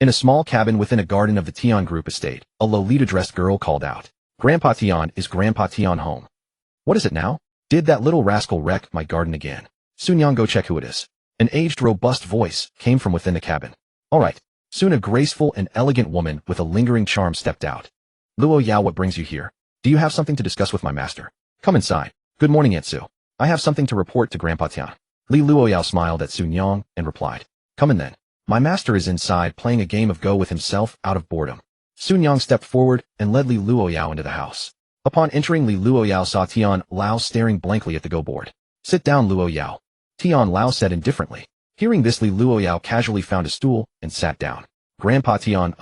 In a small cabin within a garden of the Tian group estate, a Lolita-dressed girl called out. Grandpa Tian, is Grandpa Tian home? What is it now? Did that little rascal wreck my garden again? Soon Yang, go check who it is. An aged, robust voice came from within the cabin. All right. Soon a graceful and elegant woman with a lingering charm stepped out. Luoyao, what brings you here? Do you have something to discuss with my master? Come inside. Good morning, Aunt Su. I have something to report to Grandpa Tian. Li Luoyao smiled at Sun Yang and replied. Come in then. My master is inside playing a game of Go with himself out of boredom. Sun Yang stepped forward and led Li Luoyao into the house. Upon entering, Li Luoyao saw Tian Lao staring blankly at the Go board. Sit down, Luoyao. Tian Lao said indifferently. Hearing this, Li Luoyao casually found a stool and sat down. Grandpa Tian,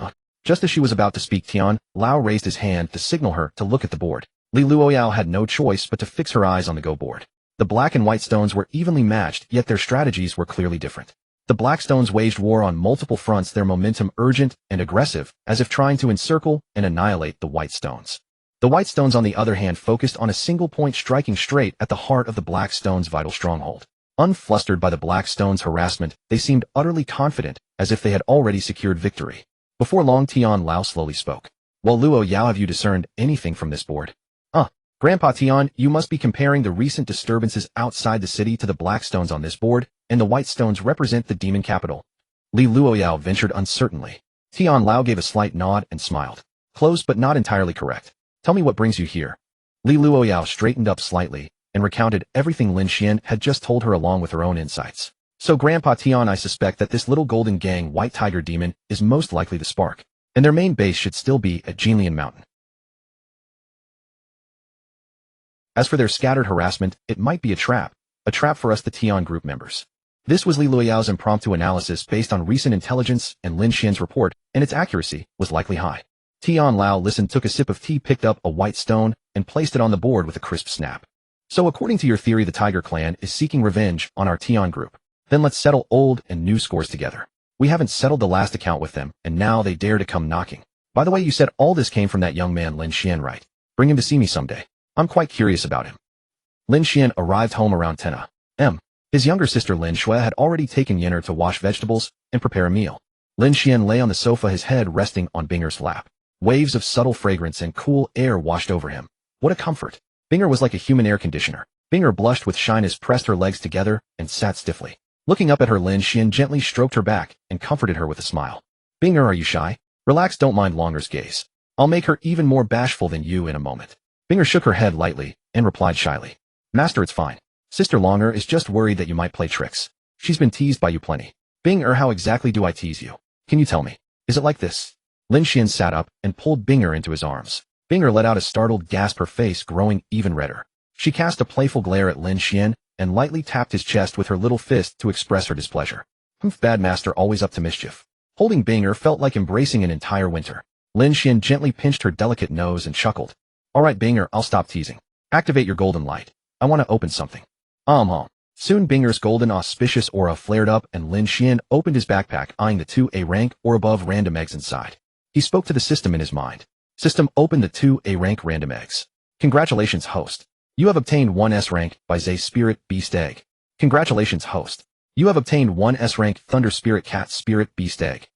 Just as she was about to speak, Tian Lao raised his hand to signal her to look at the board. Li Luoyao had no choice but to fix her eyes on the Go board. The black and white stones were evenly matched, yet their strategies were clearly different. The black stones waged war on multiple fronts, their momentum urgent and aggressive, as if trying to encircle and annihilate the white stones. The white stones, on the other hand, focused on a single point, striking straight at the heart of the black stones' vital stronghold. Unflustered by the black stones' harassment, they seemed utterly confident, as if they had already secured victory. Before long, Tian Lao slowly spoke. "Well, Luo Yao, have you discerned anything from this board?" Grandpa Tian, you must be comparing the recent disturbances outside the city to the black stones on this board, and the white stones represent the demon capital." Li Luoyao ventured uncertainly. Tian Lao gave a slight nod and smiled. "Close but not entirely correct. Tell me what brings you here." Li Luoyao straightened up slightly and recounted everything Lin Xuan had just told her along with her own insights. "So Grandpa Tian, I suspect that this little golden gang white tiger demon is most likely the spark, and their main base should still be at Jinlian Mountain. As for their scattered harassment, it might be a trap for us, the Tian group members." This was Li Luoyao's impromptu analysis based on recent intelligence and Lin Xuan's report, and its accuracy was likely high. Tian Lao listened, took a sip of tea, picked up a white stone, and placed it on the board with a crisp snap. "So according to your theory, the Tiger Clan is seeking revenge on our Tian group. Then let's settle old and new scores together. We haven't settled the last account with them, and now they dare to come knocking. By the way, you said all this came from that young man Lin Xuan, right? Bring him to see me someday. I'm quite curious about him." Lin Xuan arrived home around 10 a.m. His younger sister Lin Xuan had already taken Yenner to wash vegetables and prepare a meal. Lin Xuan lay on the sofa, his head resting on Binger's lap. Waves of subtle fragrance and cool air washed over him. What a comfort. Binger was like a human air conditioner. Binger blushed with shyness, pressed her legs together, and sat stiffly. Looking up at her, Lin Xuan gently stroked her back and comforted her with a smile. "Binger, are you shy? Relax, don't mind Longer's gaze. I'll make her even more bashful than you in a moment." Binger shook her head lightly and replied shyly, "Master, it's fine. Sister Longer is just worried that you might play tricks. She's been teased by you plenty." "Binger, how exactly do I tease you? Can you tell me? Is it like this?" Lin Xuan sat up and pulled Binger into his arms. Binger let out a startled gasp, her face growing even redder. She cast a playful glare at Lin Xuan and lightly tapped his chest with her little fist to express her displeasure. Bad master, always up to mischief." Holding Binger felt like embracing an entire winter. Lin Xuan gently pinched her delicate nose and chuckled. "All right, Binger, I'll stop teasing. Activate your golden light. I want to open something." Soon Binger's golden auspicious aura flared up and Lin Xuan opened his backpack, eyeing the 2A rank or above random eggs inside. He spoke to the system in his mind. "System, open the 2A rank random eggs." "Congratulations, host. You have obtained 1S rank by Zay Spirit Beast Egg." "Congratulations, host. You have obtained 1S rank Thunder Spirit Cat Spirit Beast Egg."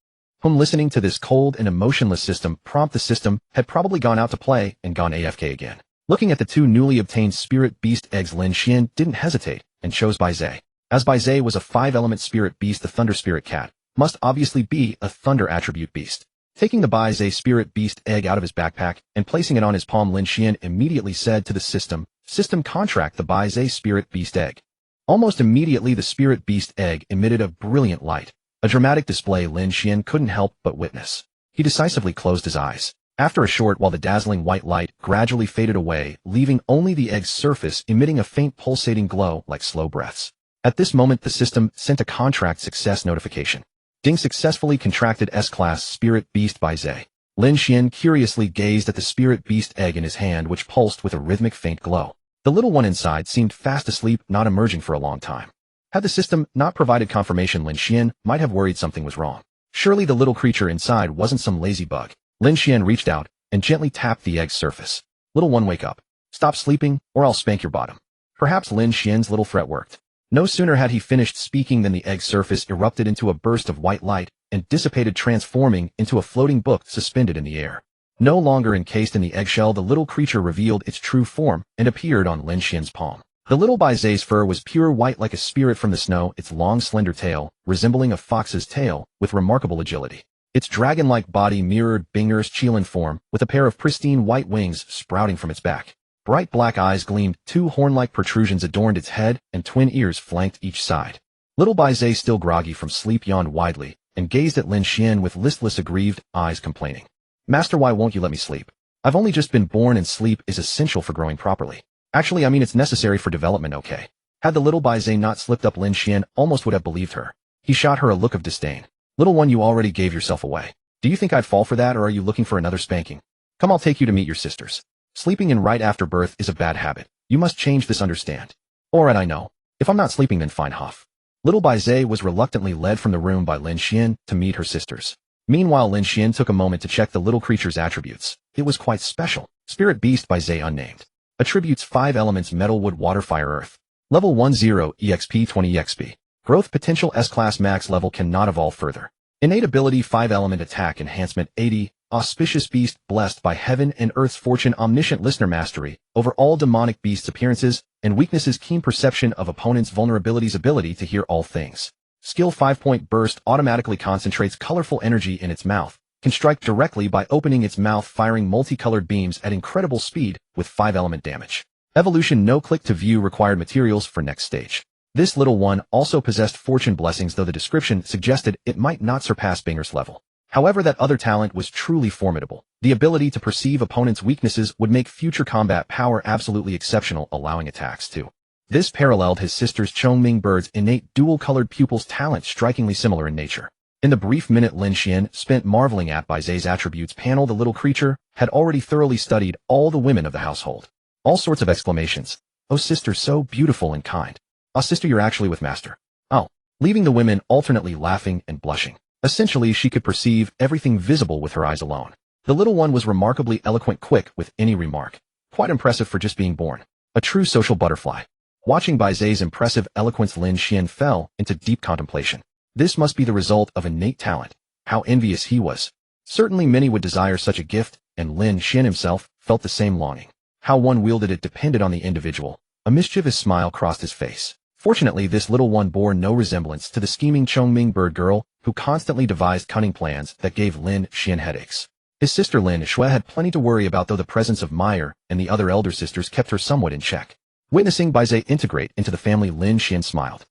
Listening to this cold and emotionless system prompt, the system had probably gone out to play and gone AFK again. Looking at the two newly obtained Spirit Beast eggs, Lin Xuan didn't hesitate and chose Baizay. As Baizay was a 5-element Spirit Beast, the Thunder Spirit Cat must obviously be a Thunder attribute beast. Taking the Baizay Spirit Beast egg out of his backpack and placing it on his palm, Lin Xuan immediately said to the system, "System, contract the Baizay Spirit Beast egg." Almost immediately the Spirit Beast egg emitted a brilliant light. A dramatic display Lin Xuan couldn't help but witness. He decisively closed his eyes. After a short while, the dazzling white light gradually faded away, leaving only the egg's surface emitting a faint pulsating glow like slow breaths. At this moment, the system sent a contract success notification. Ding, successfully contracted S-Class Spirit Beast by Zay. Lin Xuan curiously gazed at the Spirit Beast egg in his hand, which pulsed with a rhythmic faint glow. The little one inside seemed fast asleep, not emerging for a long time. Had the system not provided confirmation, Lin Xuan might have worried something was wrong. Surely the little creature inside wasn't some lazy bug. Lin Xuan reached out and gently tapped the egg's surface. "Little one, wake up. Stop sleeping, or I'll spank your bottom." Perhaps Lin Xuan's little threat worked. No sooner had he finished speaking than the egg's surface erupted into a burst of white light and dissipated, transforming into a floating book suspended in the air. No longer encased in the eggshell, the little creature revealed its true form and appeared on Lin Xuan's palm. The little Baizay's fur was pure white like a spirit from the snow, its long slender tail resembling a fox's tail with remarkable agility. Its dragon-like body mirrored Binger's Qilin form, with a pair of pristine white wings sprouting from its back. Bright black eyes gleamed, 2 horn-like protrusions adorned its head, and twin ears flanked each side. Little Baizay, still groggy from sleep, yawned widely and gazed at Lin Xuan with listless, aggrieved eyes, complaining. "Master, why won't you let me sleep? I've only just been born and sleep is essential for growing properly. Actually, I mean, it's necessary for development, okay?" Had the little Baizay not slipped up, Lin Xuan almost would have believed her. He shot her a look of disdain. "Little one, you already gave yourself away. Do you think I'd fall for that, or are you looking for another spanking? Come, I'll take you to meet your sisters. Sleeping in right after birth is a bad habit. You must change this, understand?" Alright, I know. If I'm not sleeping then fine, huff. Little Bai Zhe was reluctantly led from the room by Lin Xuan to meet her sisters. Meanwhile, Lin Xuan took a moment to check the little creature's attributes. It was quite special. Spirit Beast Bai Zhe unnamed. Attributes 5 elements metal, wood, water, fire, earth. Level 10 EXP 20 EXP. Growth potential S-class max level cannot evolve further. Innate ability 5 element attack enhancement 80. Auspicious beast blessed by heaven and earth's fortune, omniscient listener mastery over all demonic beasts' appearances and weaknesses, keen perception of opponents' vulnerabilities, ability to hear all things. Skill 5-point burst automatically concentrates colorful energy in its mouth, can strike directly by opening its mouth, firing multicolored beams at incredible speed with 5 element damage. Evolution no click to view required materials for next stage. This little one also possessed fortune blessings, though the description suggested it might not surpass Binger's level. However, that other talent was truly formidable. The ability to perceive opponents' weaknesses would make future combat power absolutely exceptional, allowing attacks too. This paralleled his sister's Chongming bird's innate dual-colored pupils' talent, strikingly similar in nature. In the brief minute Lin Xuan spent marveling at Bai Zhe's attributes panel, the little creature had already thoroughly studied all the women of the household. All sorts of exclamations. "Oh sister, so beautiful and kind. Oh sister, you're actually with master." Oh, leaving the women alternately laughing and blushing. Essentially, she could perceive everything visible with her eyes alone. The little one was remarkably eloquent, quick with any remark. Quite impressive for just being born. A true social butterfly. Watching Bai Zhe's impressive eloquence, Lin Xuan fell into deep contemplation. This must be the result of innate talent. How envious he was. Certainly many would desire such a gift, and Lin Xuan himself felt the same longing. How one wielded it depended on the individual. A mischievous smile crossed his face. Fortunately, this little one bore no resemblance to the scheming Chongming bird girl who constantly devised cunning plans that gave Lin Xuan headaches. His sister Lin Xuan had plenty to worry about, though the presence of Meyer and the other elder sisters kept her somewhat in check. Witnessing Bai Zhe integrate into the family, Lin Xuan smiled.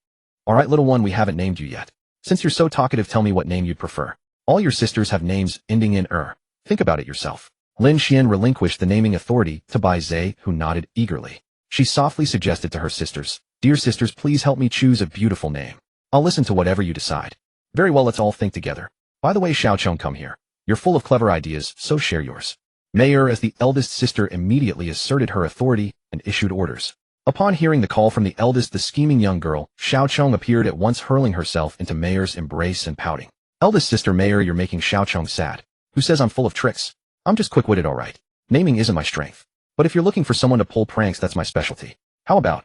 "Alright little one, we haven't named you yet. Since you're so talkative, tell me what name you'd prefer. All your sisters have names ending in er. Think about it yourself." Lin Xuan relinquished the naming authority to Bai Zhe, who nodded eagerly. She softly suggested to her sisters, "Dear sisters, please help me choose a beautiful name. I'll listen to whatever you decide." "Very well, let's all think together. By the way, Xiaochong, come here. You're full of clever ideas, so share yours." Meyer, as the eldest sister, immediately asserted her authority and issued orders. Upon hearing the call from the eldest, the scheming young girl, Xiaochong appeared at once, hurling herself into Meyer's embrace and pouting. "Eldest sister Meyer, you're making Xiaochong sad. Who says I'm full of tricks? I'm just quick-witted, alright. Naming isn't my strength. But if you're looking for someone to pull pranks, that's my specialty. How about?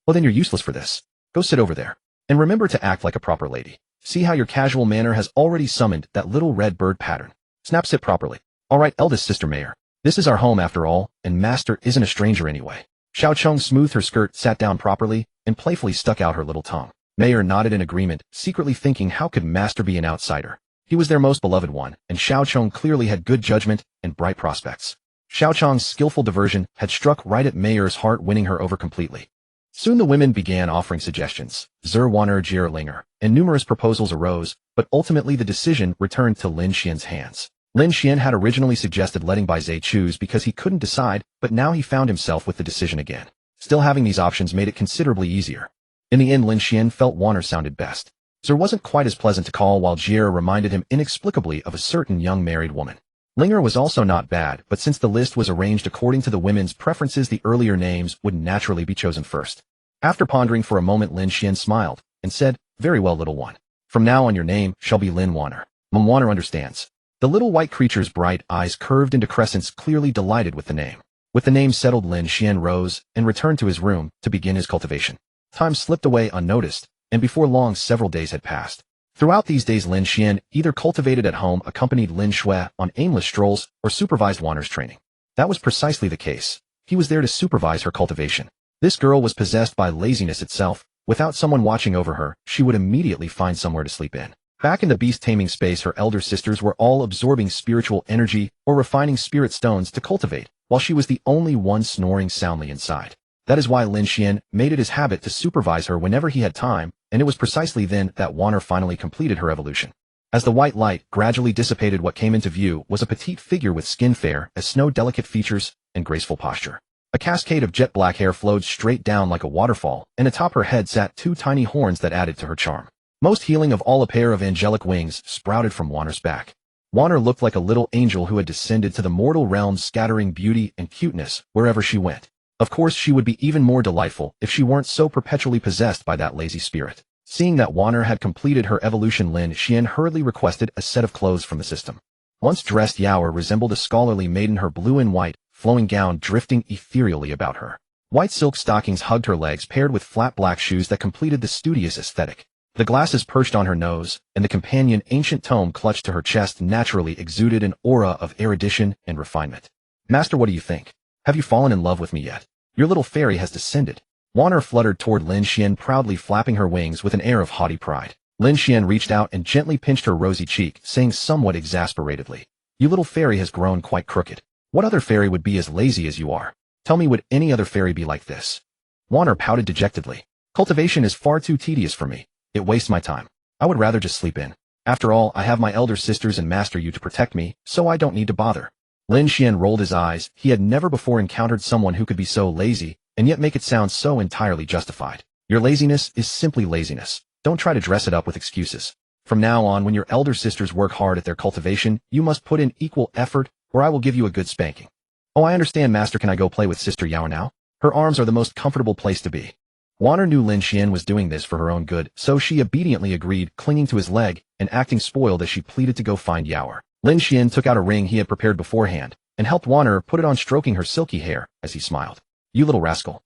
Well, then you're useless for this. Go sit over there. And remember to act like a proper lady. See how your casual manner has already summoned that little red bird pattern. Snap, sit properly. Alright, eldest sister Meyer. This is our home after all, and master isn't a stranger anyway." Xiaochong smoothed her skirt, sat down properly, and playfully stuck out her little tongue. Meyer nodded in agreement, secretly thinking, how could master be an outsider? He was their most beloved one, and Xiaochong clearly had good judgment and bright prospects. Xiaochong's skillful diversion had struck right at Meyer's heart, winning her over completely. Soon the women began offering suggestions. Zerwaner, Jierlinger, and numerous proposals arose, but ultimately the decision returned to Lin Xuan's hands. Lin Xuan had originally suggested letting Bai Zhe choose because he couldn't decide, but now he found himself with the decision again. Still, having these options made it considerably easier. In the end, Lin Xuan felt Waner sounded best. Zer wasn't quite as pleasant to call, while Jier reminded him inexplicably of a certain young married woman. Linger was also not bad, but since the list was arranged according to the women's preferences, the earlier names would naturally be chosen first. After pondering for a moment, Lin Xuan smiled and said, "Very well, little one. From now on your name shall be Lin Waner. Mom Waner understands." The little white creature's bright eyes curved into crescents, clearly delighted with the name. With the name settled, Lin Xuan rose and returned to his room to begin his cultivation. Time slipped away unnoticed, and before long several days had passed. Throughout these days, Lin Xuan either cultivated at home, accompanied Lin Xuan on aimless strolls, or supervised Waner's training. That was precisely the case. He was there to supervise her cultivation. This girl was possessed by laziness itself. Without someone watching over her, she would immediately find somewhere to sleep in. Back in the beast-taming space, her elder sisters were all absorbing spiritual energy or refining spirit stones to cultivate, while she was the only one snoring soundly inside. That is why Lin Xuan made it his habit to supervise her whenever he had time, and it was precisely then that Waner finally completed her evolution. As the white light gradually dissipated, what came into view was a petite figure with skin fair as snow, delicate features, and graceful posture. A cascade of jet black hair flowed straight down like a waterfall, and atop her head sat 2 tiny horns that added to her charm. Most healing of all, a pair of angelic wings sprouted from Waner's back. Waner looked like a little angel who had descended to the mortal realm, scattering beauty and cuteness wherever she went. Of course, she would be even more delightful if she weren't so perpetually possessed by that lazy spirit. Seeing that Wanner had completed her evolution, Lin Xuan hurriedly requested a set of clothes from the system. Once dressed, Yaoer resembled a scholarly maiden, her blue and white, flowing gown drifting ethereally about her. White silk stockings hugged her legs, paired with flat black shoes that completed the studious aesthetic. The glasses perched on her nose, and the companion ancient tome clutched to her chest naturally exuded an aura of erudition and refinement. Master, what do you think? Have you fallen in love with me yet? Your little fairy has descended. Wanner fluttered toward Lin Xuan, proudly flapping her wings with an air of haughty pride. Lin Xuan reached out and gently pinched her rosy cheek, saying somewhat exasperatedly, "You little fairy has grown quite crooked. What other fairy would be as lazy as you are? Tell me, would any other fairy be like this?" Wanner pouted dejectedly. "Cultivation is far too tedious for me. It wastes my time. I would rather just sleep in. After all, I have my elder sisters and Master Yu to protect me, so I don't need to bother." Lin Xuan rolled his eyes. He had never before encountered someone who could be so lazy, and yet make it sound so entirely justified. Your laziness is simply laziness. Don't try to dress it up with excuses. From now on, when your elder sisters work hard at their cultivation, you must put in equal effort, or I will give you a good spanking. "Oh, I understand, Master. Can I go play with Sister Yaoer now? Her arms are the most comfortable place to be." Wanner knew Lin Xuan was doing this for her own good, so she obediently agreed, clinging to his leg and acting spoiled as she pleaded to go find Yaoer. Lin Xuan took out a ring he had prepared beforehand and helped Wanner put it on, stroking her silky hair as he smiled. "You little rascal.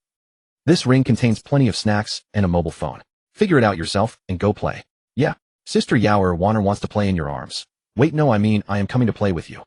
This ring contains plenty of snacks and a mobile phone. Figure it out yourself and go play." "Yeah, Sister Yaoer, Wanner wants to play in your arms." "Wait, no, I mean, I am coming to play with you."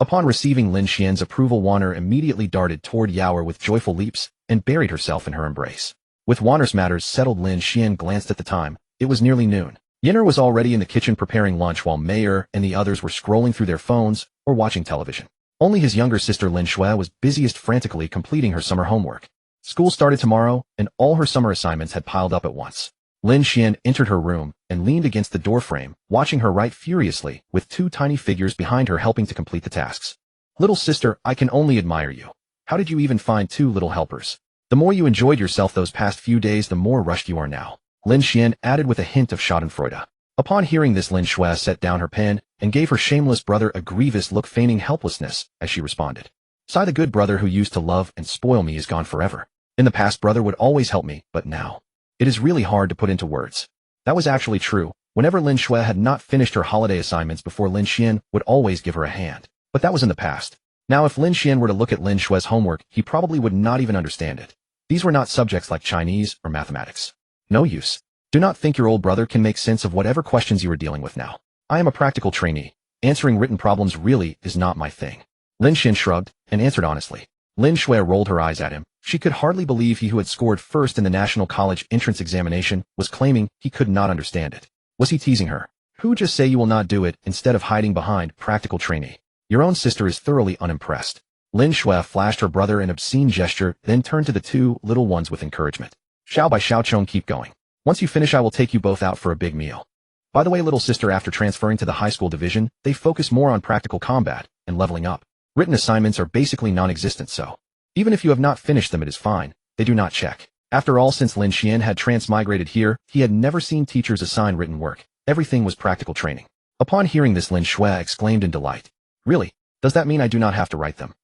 Upon receiving Lin Xuan's approval, Wanner immediately darted toward Yaoer with joyful leaps and buried herself in her embrace. With Wanner's matters settled, Lin Xuan glanced at the time. It was nearly noon. Yinner was already in the kitchen preparing lunch while Mayer and the others were scrolling through their phones or watching television. Only his younger sister Lin Xuan was busiest frantically completing her summer homework. School started tomorrow, and all her summer assignments had piled up at once. Lin Xuan entered her room and leaned against the doorframe, watching her write furiously, with two tiny figures behind her helping to complete the tasks. "Little sister, I can only admire you. How did you even find two little helpers? The more you enjoyed yourself those past few days, the more rushed you are now," Lin Xuan added with a hint of schadenfreude. Upon hearing this, Lin Xuan set down her pen and gave her shameless brother a grievous look, feigning helplessness as she responded. "Sigh, the good brother who used to love and spoil me is gone forever. In the past, brother would always help me, but now, it is really hard to put into words." That was actually true. Whenever Lin Xuan had not finished her holiday assignments before, Lin Xuan would always give her a hand. But that was in the past. Now, if Lin Xuan were to look at Lin Xuan's homework, he probably would not even understand it. These were not subjects like Chinese or mathematics. No use. Do not think your old brother can make sense of whatever questions you are dealing with now. I am a practical trainee. Answering written problems really is not my thing. Lin Xuan shrugged and answered honestly. Lin Xuan rolled her eyes at him. She could hardly believe he who had scored first in the National College entrance examination was claiming he could not understand it. Was he teasing her? Who just say you will not do it instead of hiding behind practical trainee? Your own sister is thoroughly unimpressed. Lin Xuan flashed her brother an obscene gesture, then turned to the two little ones with encouragement. "Xiao Bai Xiao Chong, keep going. Once you finish, I will take you both out for a big meal." By the way, little sister, after transferring to the high school division, they focus more on practical combat and leveling up. Written assignments are basically non-existent, so even if you have not finished them, it is fine. They do not check. After all, since Lin Xuan had transmigrated here, he had never seen teachers assign written work. Everything was practical training. Upon hearing this, Lin Xuan exclaimed in delight. "Really? Does that mean I do not have to write them?"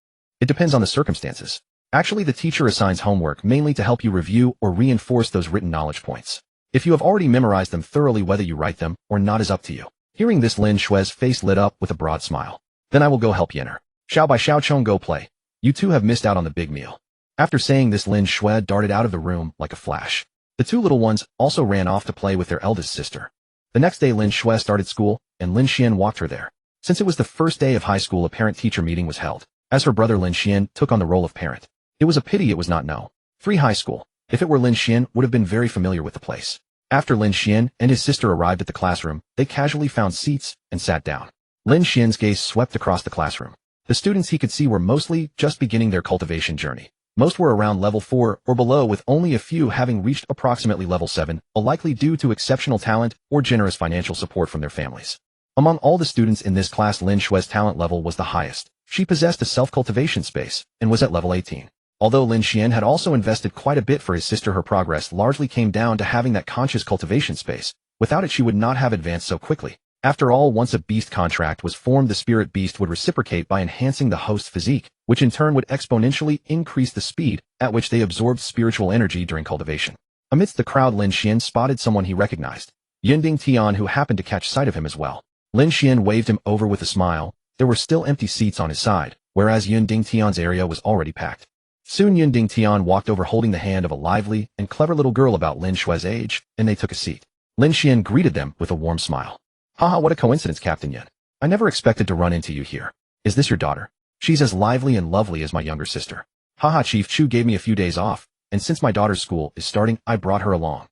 "It depends on the circumstances. Actually, the teacher assigns homework mainly to help you review or reinforce those written knowledge points. If you have already memorized them thoroughly, whether you write them or not is up to you." Hearing this, Lin Xuan's face lit up with a broad smile. "Then I will go help Yinner. Xiao Bai Xiao Chong, go play. You two have missed out on the big meal." After saying this, Lin Xuan darted out of the room like a flash. The two little ones also ran off to play with their eldest sister. The next day, Lin Xuan started school, and Lin Xuan walked her there. Since it was the first day of high school, a parent-teacher meeting was held, as her brother Lin Xuan took on the role of parent. It was a pity it was not No. 3 high school. If it were, Lin Xuan would have been very familiar with the place. After Lin Xuan and his sister arrived at the classroom, they casually found seats and sat down. Lin Xuan's gaze swept across the classroom. The students he could see were mostly just beginning their cultivation journey. Most were around level 4 or below, with only a few having reached approximately level 7, likely due to exceptional talent or generous financial support from their families. Among all the students in this class, Lin Xuan's talent level was the highest. She possessed a self-cultivation space and was at level 18. Although Lin Xuan had also invested quite a bit for his sister, her progress largely came down to having that conscious cultivation space. Without it, she would not have advanced so quickly. After all, once a beast contract was formed, the spirit beast would reciprocate by enhancing the host's physique, which in turn would exponentially increase the speed at which they absorbed spiritual energy during cultivation. Amidst the crowd, Lin Xuan spotted someone he recognized, Yunding Tian, who happened to catch sight of him as well. Lin Xuan waved him over with a smile. There were still empty seats on his side, whereas Yunding Tian's area was already packed. Soon Yunding Tian walked over holding the hand of a lively and clever little girl about Lin Xuan's age, and they took a seat. Lin Xuan greeted them with a warm smile. Haha, what a coincidence, Captain Yin. I never expected to run into you here. Is this your daughter? She's as lively and lovely as my younger sister. Haha, Chief Chu gave me a few days off, and since my daughter's school is starting, I brought her along.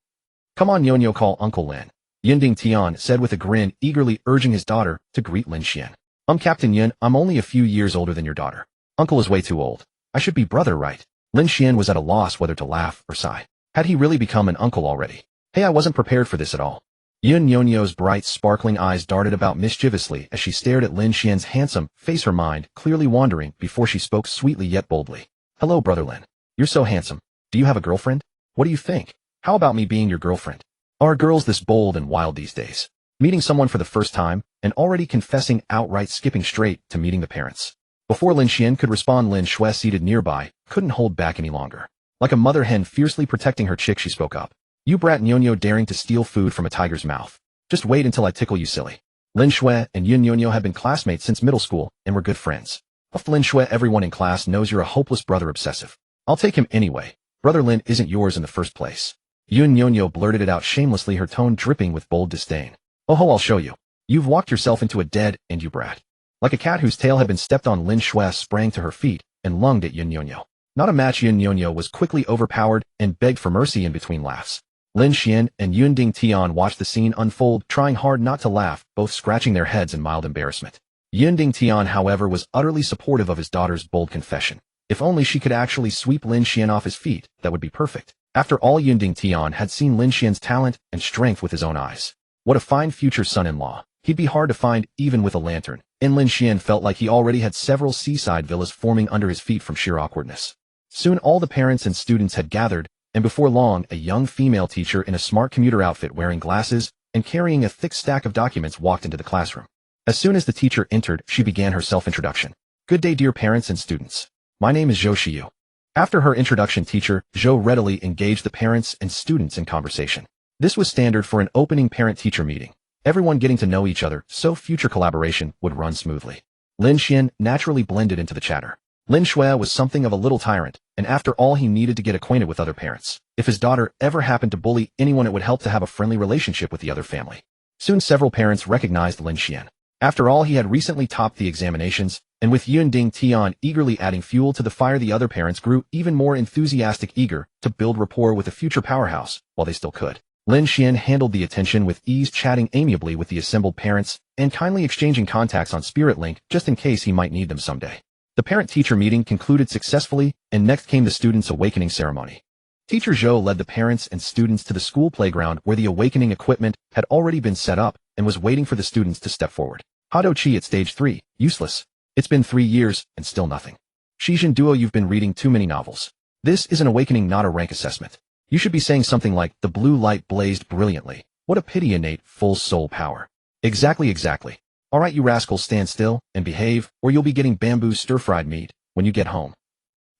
Come on, Nyonyo, call Uncle Lin. Yunding Tian said with a grin, eagerly urging his daughter to greet Lin Xuan. Captain Yin, I'm only a few years older than your daughter. Uncle is way too old. I should be brother, right? Lin Xuan was at a loss whether to laugh or sigh. Had he really become an uncle already? Hey, I wasn't prepared for this at all. Yun Nyonyo's bright, sparkling eyes darted about mischievously as she stared at Lin Xuan's handsome face, her mind clearly wandering before she spoke sweetly yet boldly. Hello, Brother Lin. You're so handsome. Do you have a girlfriend? What do you think? How about me being your girlfriend? Are girls this bold and wild these days? Meeting someone for the first time and already confessing, outright skipping straight to meeting the parents. Before Lin Xuan could respond, Lin Xuan, seated nearby, couldn't hold back any longer. Like a mother hen fiercely protecting her chick, she spoke up. You brat Nyonyo, daring to steal food from a tiger's mouth. Just wait until I tickle you, silly. Lin Xuan and Yun Nyonyo have been classmates since middle school and were good friends. Of Lin Xuan, everyone in class knows you're a hopeless brother obsessive. I'll take him anyway. Brother Lin isn't yours in the first place. Yun Nyonyo blurted it out shamelessly, her tone dripping with bold disdain. Oh ho, I'll show you. You've walked yourself into a dead end, you brat. Like a cat whose tail had been stepped on, Lin Xuan sprang to her feet and lunged at Yun Nyonyo. Not a match. Yun Nyonyo was quickly overpowered and begged for mercy in between laughs. Lin Xuan and Yunding Tian watched the scene unfold, trying hard not to laugh, both scratching their heads in mild embarrassment. Yunding Tian, however, was utterly supportive of his daughter's bold confession. If only she could actually sweep Lin Xuan off his feet, that would be perfect. After all, Yunding Tian had seen Lin Xuan's talent and strength with his own eyes. What a fine future son-in-law. He'd be hard to find even with a lantern, and Lin Xuan felt like he already had several seaside villas forming under his feet from sheer awkwardness. Soon all the parents and students had gathered, and before long, a young female teacher in a smart commuter outfit, wearing glasses and carrying a thick stack of documents, walked into the classroom. As soon as the teacher entered, she began her self-introduction. Good day, dear parents and students. My name is Zhou Shiyu. After her introduction, teacher Zhou readily engaged the parents and students in conversation. This was standard for an opening parent-teacher meeting, everyone getting to know each other so future collaboration would run smoothly. Lin Xuan naturally blended into the chatter. Lin Xuan was something of a little tyrant, and after all, he needed to get acquainted with other parents. If his daughter ever happened to bully anyone, it would help to have a friendly relationship with the other family. Soon several parents recognized Lin Xuan. After all, he had recently topped the examinations, and with Yunding Tian eagerly adding fuel to the fire, the other parents grew even more enthusiastic, eager to build rapport with a future powerhouse while they still could. Lin Xuan handled the attention with ease, chatting amiably with the assembled parents and kindly exchanging contacts on Spirit Link just in case he might need them someday. The parent-teacher meeting concluded successfully, and next came the students' awakening ceremony. Teacher Zhou led the parents and students to the school playground where the awakening equipment had already been set up and was waiting for the students to step forward. Hado Chi at stage 3, useless. It's been 3 years and still nothing. Shijin Duo, you've been reading too many novels. This is an awakening, not a rank assessment. You should be saying something like, the blue light blazed brilliantly. What a pity, innate, full soul power. Exactly. Alright, you rascals, stand still and behave, or you'll be getting bamboo stir-fried meat when you get home.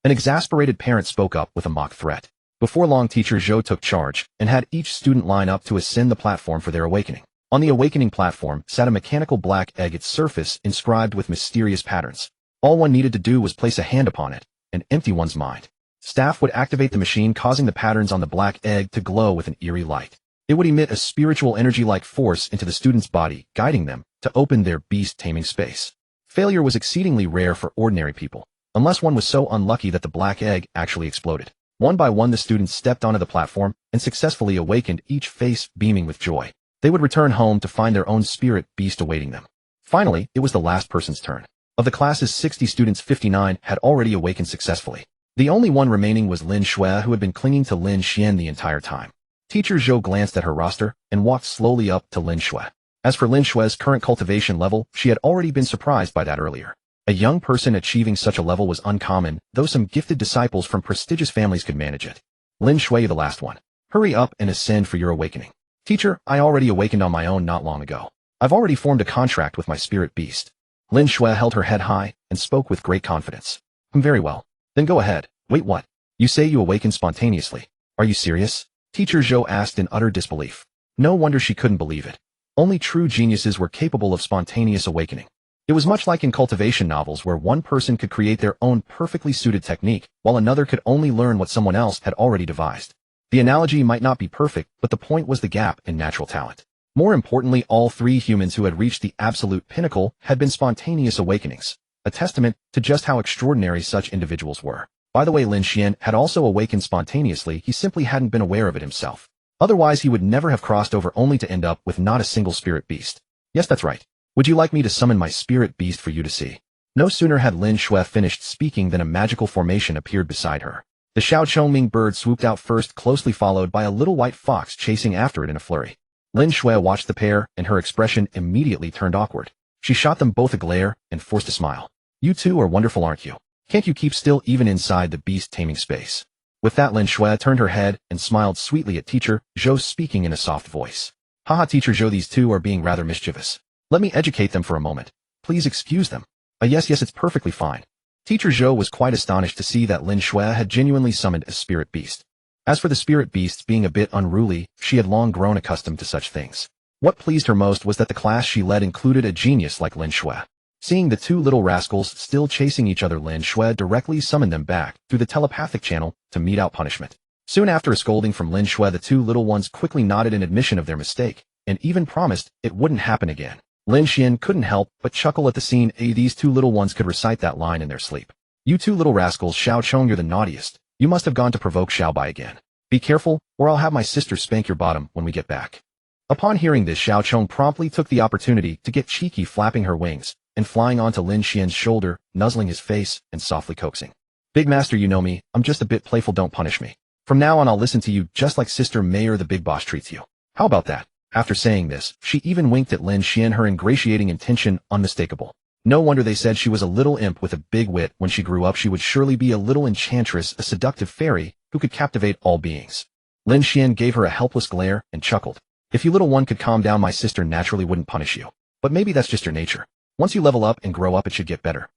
An exasperated parent spoke up with a mock threat. Before long, teacher Zhou took charge and had each student line up to ascend the platform for their awakening. On the awakening platform sat a mechanical black egg, its surface inscribed with mysterious patterns. All one needed to do was place a hand upon it and empty one's mind. Staff would activate the machine, causing the patterns on the black egg to glow with an eerie light. It would emit a spiritual energy-like force into the student's body, guiding them to open their beast-taming space. Failure was exceedingly rare for ordinary people, unless one was so unlucky that the black egg actually exploded. One by one, the students stepped onto the platform and successfully awakened, each face beaming with joy. They would return home to find their own spirit beast awaiting them. Finally, it was the last person's turn. Of the class's 60 students, 59 had already awakened successfully. The only one remaining was Lin Xuan, who had been clinging to Lin Xuan the entire time. Teacher Zhou glanced at her roster and walked slowly up to Lin Xuan. As for Lin Xuan's current cultivation level, she had already been surprised by that earlier. A young person achieving such a level was uncommon, though some gifted disciples from prestigious families could manage it. Lin Xuan, the last one. Hurry up and ascend for your awakening. Teacher, I already awakened on my own not long ago. I've already formed a contract with my spirit beast. Lin Xuan held her head high and spoke with great confidence. Very well. Then go ahead. Wait, what? You say you awaken spontaneously. Are you serious? Teacher Zhou asked in utter disbelief. No wonder she couldn't believe it. Only true geniuses were capable of spontaneous awakening. It was much like in cultivation novels where one person could create their own perfectly suited technique, while another could only learn what someone else had already devised. The analogy might not be perfect, but the point was the gap in natural talent. More importantly, all three humans who had reached the absolute pinnacle had been spontaneous awakenings, a testament to just how extraordinary such individuals were. By the way, Lin Xuan had also awakened spontaneously, he simply hadn't been aware of it himself. Otherwise he would never have crossed over only to end up with not a single spirit beast. Yes, that's right. Would you like me to summon my spirit beast for you to see? No sooner had Lin Xuan finished speaking than a magical formation appeared beside her. The Xiaochongming bird swooped out first, closely followed by a little white fox chasing after it in a flurry. Lin Xuan watched the pair, and her expression immediately turned awkward. She shot them both a glare and forced a smile. You two are wonderful, aren't you? Can't you keep still even inside the beast-taming space? With that, Lin Xuan turned her head and smiled sweetly at Teacher Zhou, speaking in a soft voice. Haha, Teacher Zhou, these two are being rather mischievous. Let me educate them for a moment. Please excuse them. Yes, it's perfectly fine. Teacher Zhou was quite astonished to see that Lin Xuan had genuinely summoned a spirit beast. As for the spirit beasts being a bit unruly, she had long grown accustomed to such things. What pleased her most was that the class she led included a genius like Lin Xuan. Seeing the two little rascals still chasing each other, Lin Xuan directly summoned them back through the telepathic channel to mete out punishment. Soon after a scolding from Lin Xuan, the two little ones quickly nodded in admission of their mistake, and even promised it wouldn't happen again. Lin Xuan couldn't help but chuckle at the scene. These two little ones could recite that line in their sleep. You two little rascals, Xiao Chong, you're the naughtiest. You must have gone to provoke Xiao Bai again. Be careful, or I'll have my sister spank your bottom when we get back. Upon hearing this, Xiao Chong promptly took the opportunity to get cheeky, flapping her wings and flying onto Lin Xian's shoulder, nuzzling his face and softly coaxing. Big Master, you know me, I'm just a bit playful, don't punish me. From now on I'll listen to you just like Sister Mayor the Big Boss treats you. How about that? After saying this, she even winked at Lin Xian, her ingratiating intention unmistakable. No wonder they said she was a little imp with a big wit. When she grew up she would surely be a little enchantress, a seductive fairy who could captivate all beings. Lin Xian gave her a helpless glare and chuckled. If you little one could calm down, my sister naturally wouldn't punish you. But maybe that's just your nature. Once you level up and grow up it should get better.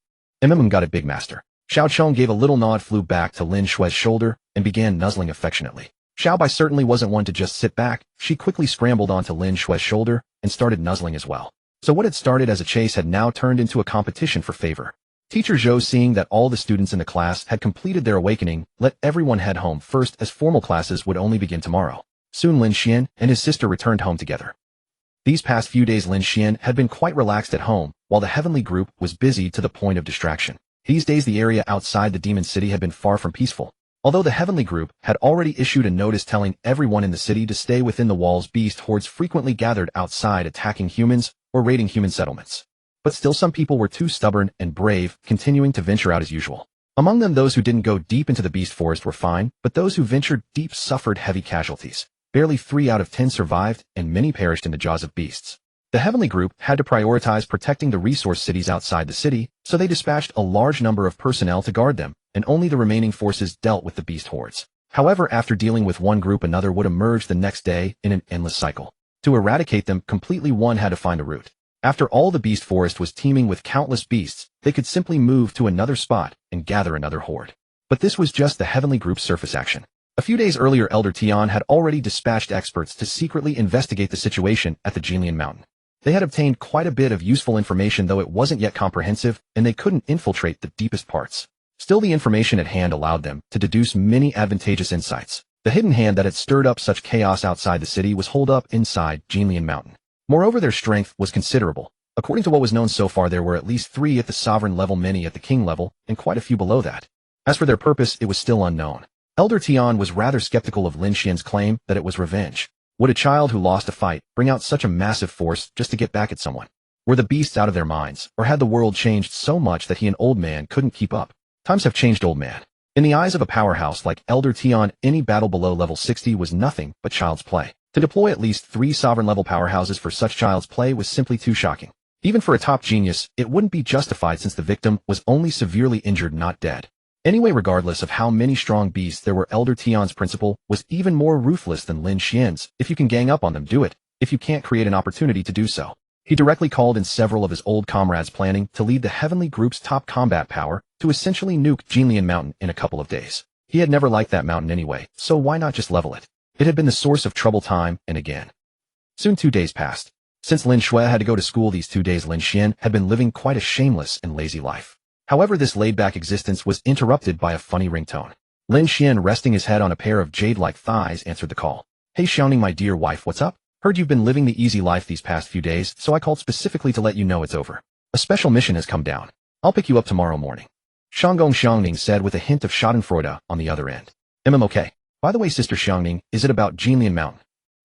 Got it, Big Master. Xiao Chong gave a little nod, flew back to Lin Xuan's shoulder, and began nuzzling affectionately. Xiao Bai certainly wasn't one to just sit back. She quickly scrambled onto Lin Xuan's shoulder and started nuzzling as well. So what had started as a chase had now turned into a competition for favor. Teacher Zhou, seeing that all the students in the class had completed their awakening, let everyone head home first, as formal classes would only begin tomorrow. Soon Lin Xian and his sister returned home together. These past few days Lin Xian had been quite relaxed at home, while the heavenly group was busy to the point of distraction. These days the area outside the demon city had been far from peaceful. Although the heavenly group had already issued a notice telling everyone in the city to stay within the walls, beast hordes frequently gathered outside, attacking humans or raiding human settlements. But still some people were too stubborn and brave, continuing to venture out as usual. Among them, those who didn't go deep into the beast forest were fine, but those who ventured deep suffered heavy casualties. Barely 3 out of 10 survived, and many perished in the jaws of beasts. The heavenly group had to prioritize protecting the resource cities outside the city, so they dispatched a large number of personnel to guard them, and only the remaining forces dealt with the beast hordes. However, after dealing with one group, another would emerge the next day in an endless cycle. To eradicate them completely, one had to find a route. After all, the beast forest was teeming with countless beasts. They could simply move to another spot and gather another horde. But this was just the heavenly group's surface action. A few days earlier, Elder Tian had already dispatched experts to secretly investigate the situation at the Jinlian Mountain. They had obtained quite a bit of useful information, though it wasn't yet comprehensive, and they couldn't infiltrate the deepest parts. Still, the information at hand allowed them to deduce many advantageous insights. The hidden hand that had stirred up such chaos outside the city was holed up inside Jinlian Mountain. Moreover, their strength was considerable. According to what was known so far, there were at least 3 at the sovereign level, many at the king level, and quite a few below that. As for their purpose, it was still unknown. Elder Tian was rather skeptical of Lin Xian's claim that it was revenge. Would a child who lost a fight bring out such a massive force just to get back at someone? Were the beasts out of their minds, or had the world changed so much that he, an old man, couldn't keep up? Times have changed, old man. In the eyes of a powerhouse like Elder Tian, any battle below level 60 was nothing but child's play. To deploy at least 3 sovereign-level powerhouses for such child's play was simply too shocking. Even for a top genius, it wouldn't be justified since the victim was only severely injured, not dead. Anyway, regardless of how many strong beasts there were, Elder Tian's principle was even more ruthless than Lin Xian's. If you can gang up on them, do it. If you can't, create an opportunity to do so. He directly called in several of his old comrades planning to lead the Heavenly Group's top combat power to essentially nuke Jinlian Mountain in a couple of days. He had never liked that mountain anyway, so why not just level it? It had been the source of trouble time and again. Soon 2 days passed. Since Lin Xuan had to go to school these 2 days, Lin Xuan had been living quite a shameless and lazy life. However, this laid-back existence was interrupted by a funny ringtone. Lin Xuan, resting his head on a pair of jade-like thighs, answered the call. Hey Xiaoning, my dear wife, what's up? Heard you've been living the easy life these past few days, so I called specifically to let you know it's over. A special mission has come down. I'll pick you up tomorrow morning. Shanggong Xiangning said with a hint of schadenfreude on the other end. Okay. By the way, Sister Xiangning, is it about Jinlian Mountain?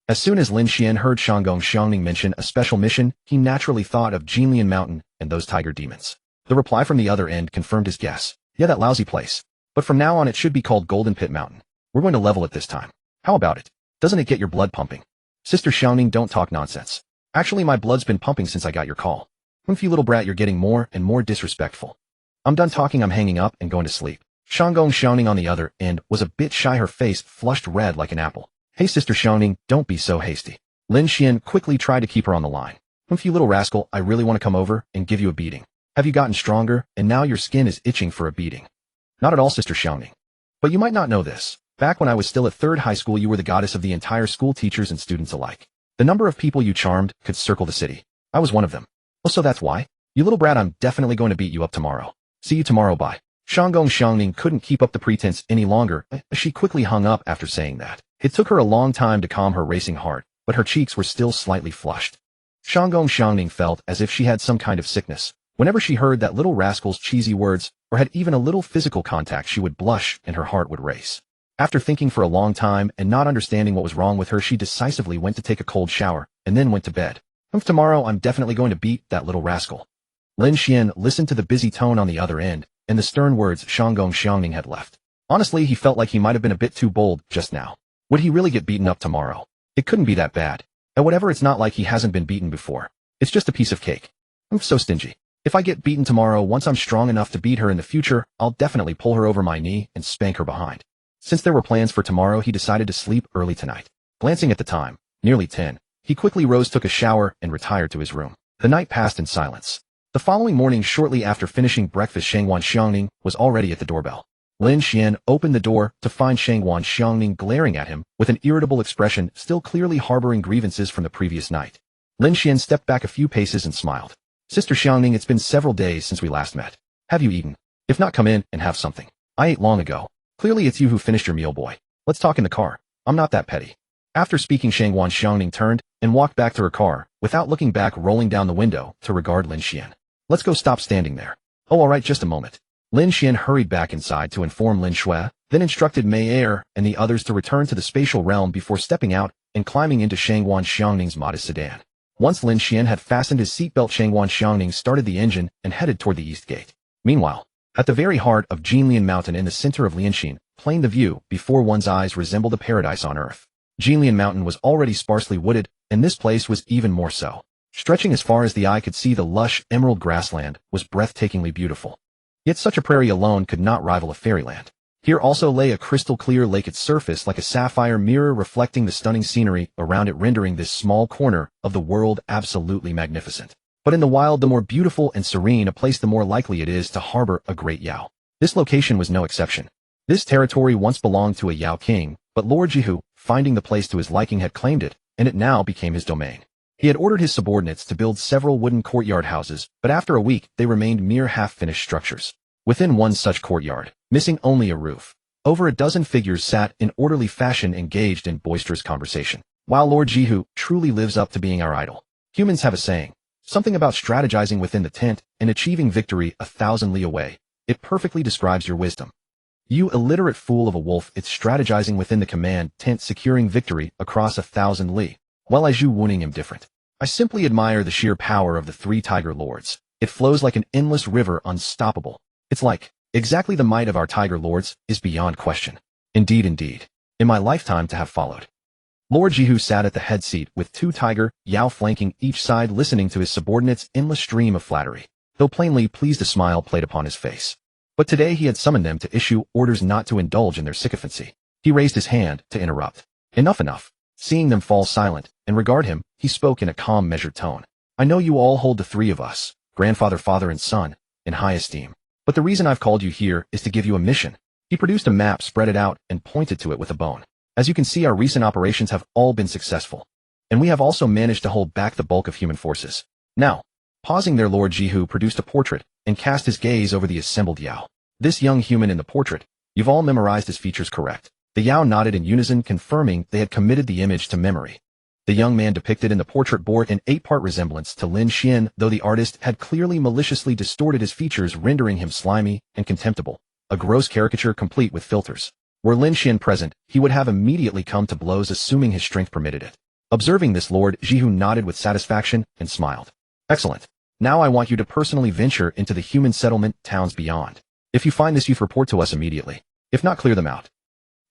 As soon as Lin Xuan heard Shanggong Xiangning mention a special mission, he naturally thought of Jinlian Mountain and those tiger demons. The reply from the other end confirmed his guess. Yeah, that lousy place. But from now on it should be called Golden Pit Mountain. We're going to level it this time. How about it? Doesn't it get your blood pumping? Sister Xiangning, don't talk nonsense. Actually, my blood's been pumping since I got your call. You little brat, you're getting more and more disrespectful. I'm done talking, I'm hanging up and going to sleep. Shanggong Xiangning on the other end was a bit shy, her face flushed red like an apple. Hey Sister Xiangning, don't be so hasty. Lin Xuan quickly tried to keep her on the line. You little rascal, I really want to come over and give you a beating. Have you gotten stronger, and now your skin is itching for a beating? Not at all, Sister Xiangning. But you might not know this. Back when I was still at 3rd high school, you were the goddess of the entire school, teachers and students alike. The number of people you charmed could circle the city. I was one of them. Oh, so that's why? You little brat, I'm definitely going to beat you up tomorrow. See you tomorrow, bye. Shanggong Xiangning couldn't keep up the pretense any longer. She quickly hung up after saying that. It took her a long time to calm her racing heart, but her cheeks were still slightly flushed. Shanggong Xiangning felt as if she had some kind of sickness. Whenever she heard that little rascal's cheesy words, or had even a little physical contact, she would blush and her heart would race. After thinking for a long time and not understanding what was wrong with her, she decisively went to take a cold shower, and then went to bed. Tomorrow I'm definitely going to beat that little rascal. Lin Xuan listened to the busy tone on the other end, and the stern words Shanggong Xiangning had left. Honestly, he felt like he might have been a bit too bold just now. Would he really get beaten up tomorrow? It couldn't be that bad. And whatever, it's not like he hasn't been beaten before. It's just a piece of cake. I'm so stingy. If I get beaten tomorrow, once I'm strong enough to beat her in the future, I'll definitely pull her over my knee and spank her behind. Since there were plans for tomorrow, he decided to sleep early tonight. Glancing at the time, nearly 10, he quickly rose, took a shower, and retired to his room. The night passed in silence. The following morning, shortly after finishing breakfast, Shanggong Xiangning was already at the doorbell. Lin Xuan opened the door to find Shanggong Xiangning glaring at him with an irritable expression, still clearly harboring grievances from the previous night. Lin Xuan stepped back a few paces and smiled. Sister Xiangning, it's been several days since we last met. Have you eaten? If not, come in and have something. I ate long ago. Clearly it's you who finished your meal, boy. Let's talk in the car. I'm not that petty. After speaking, Shanggong Xiangning turned and walked back to her car, without looking back, rolling down the window to regard Lin Xuan. Let's go, stop standing there. Oh, alright, just a moment. Lin Xuan hurried back inside to inform Lin Xuan, then instructed Mei Er and the others to return to the spatial realm before stepping out and climbing into Shanggong Xiangning's modest sedan. Once Lin Xuan had fastened his seatbelt, Shanggong Xiangning started the engine and headed toward the east gate. Meanwhile, at the very heart of Jinlian Mountain in the center of Lianxin, plain the view before one's eyes resembled a paradise on earth. Jinlian Mountain was already sparsely wooded, and this place was even more so. Stretching as far as the eye could see, the lush emerald grassland was breathtakingly beautiful. Yet such a prairie alone could not rival a fairyland. Here also lay a crystal-clear lake, its surface like a sapphire mirror reflecting the stunning scenery around it, rendering this small corner of the world absolutely magnificent. But in the wild, the more beautiful and serene a place, the more likely it is to harbor a great Yao. This location was no exception. This territory once belonged to a Yao king, but Lord Jihu, finding the place to his liking, had claimed it, and it now became his domain. He had ordered his subordinates to build several wooden courtyard houses, but after a week they remained mere half-finished structures. Within one such courtyard, missing only a roof, over a dozen figures sat in orderly fashion, engaged in boisterous conversation. While Lord Jihu truly lives up to being our idol. Humans have a saying, something about strategizing within the tent and achieving victory 1,000 li away. It perfectly describes your wisdom. You illiterate fool of a wolf, it's strategizing within the command tent, securing victory across 1,000 li. Well, as you Wuning am different. I simply admire the sheer power of the 3 tiger lords. It flows like an endless river, unstoppable. It's like, exactly the might of our tiger lords is beyond question. Indeed, indeed. In my lifetime to have followed. Lord Jihu sat at the head seat with 2 tiger Yao flanking each side, listening to his subordinates' endless stream of flattery. Though plainly pleased, a smile played upon his face. But today he had summoned them to issue orders not to indulge in their sycophancy. He raised his hand to interrupt. Enough, enough. Seeing them fall silent and regard him, he spoke in a calm, measured tone. I know you all hold the three of us, grandfather, father, and son, in high esteem. But the reason I've called you here is to give you a mission. He produced a map, spread it out, and pointed to it with a bone. As you can see, our recent operations have all been successful. And we have also managed to hold back the bulk of human forces. Now, pausing there, Lord Jihu produced a portrait and cast his gaze over the assembled Yao. This young human in the portrait, you've all memorized his features correct. The Yao nodded in unison, confirming they had committed the image to memory. The young man depicted in the portrait bore an 8-part resemblance to Lin Xuan, though the artist had clearly maliciously distorted his features, rendering him slimy and contemptible. A gross caricature complete with filters. Were Lin Xuan present, he would have immediately come to blows, assuming his strength permitted it. Observing this, Lord Jihu nodded with satisfaction and smiled. Excellent. Now I want you to personally venture into the human settlement towns beyond. If you find this youth, report to us immediately. If not, clear them out.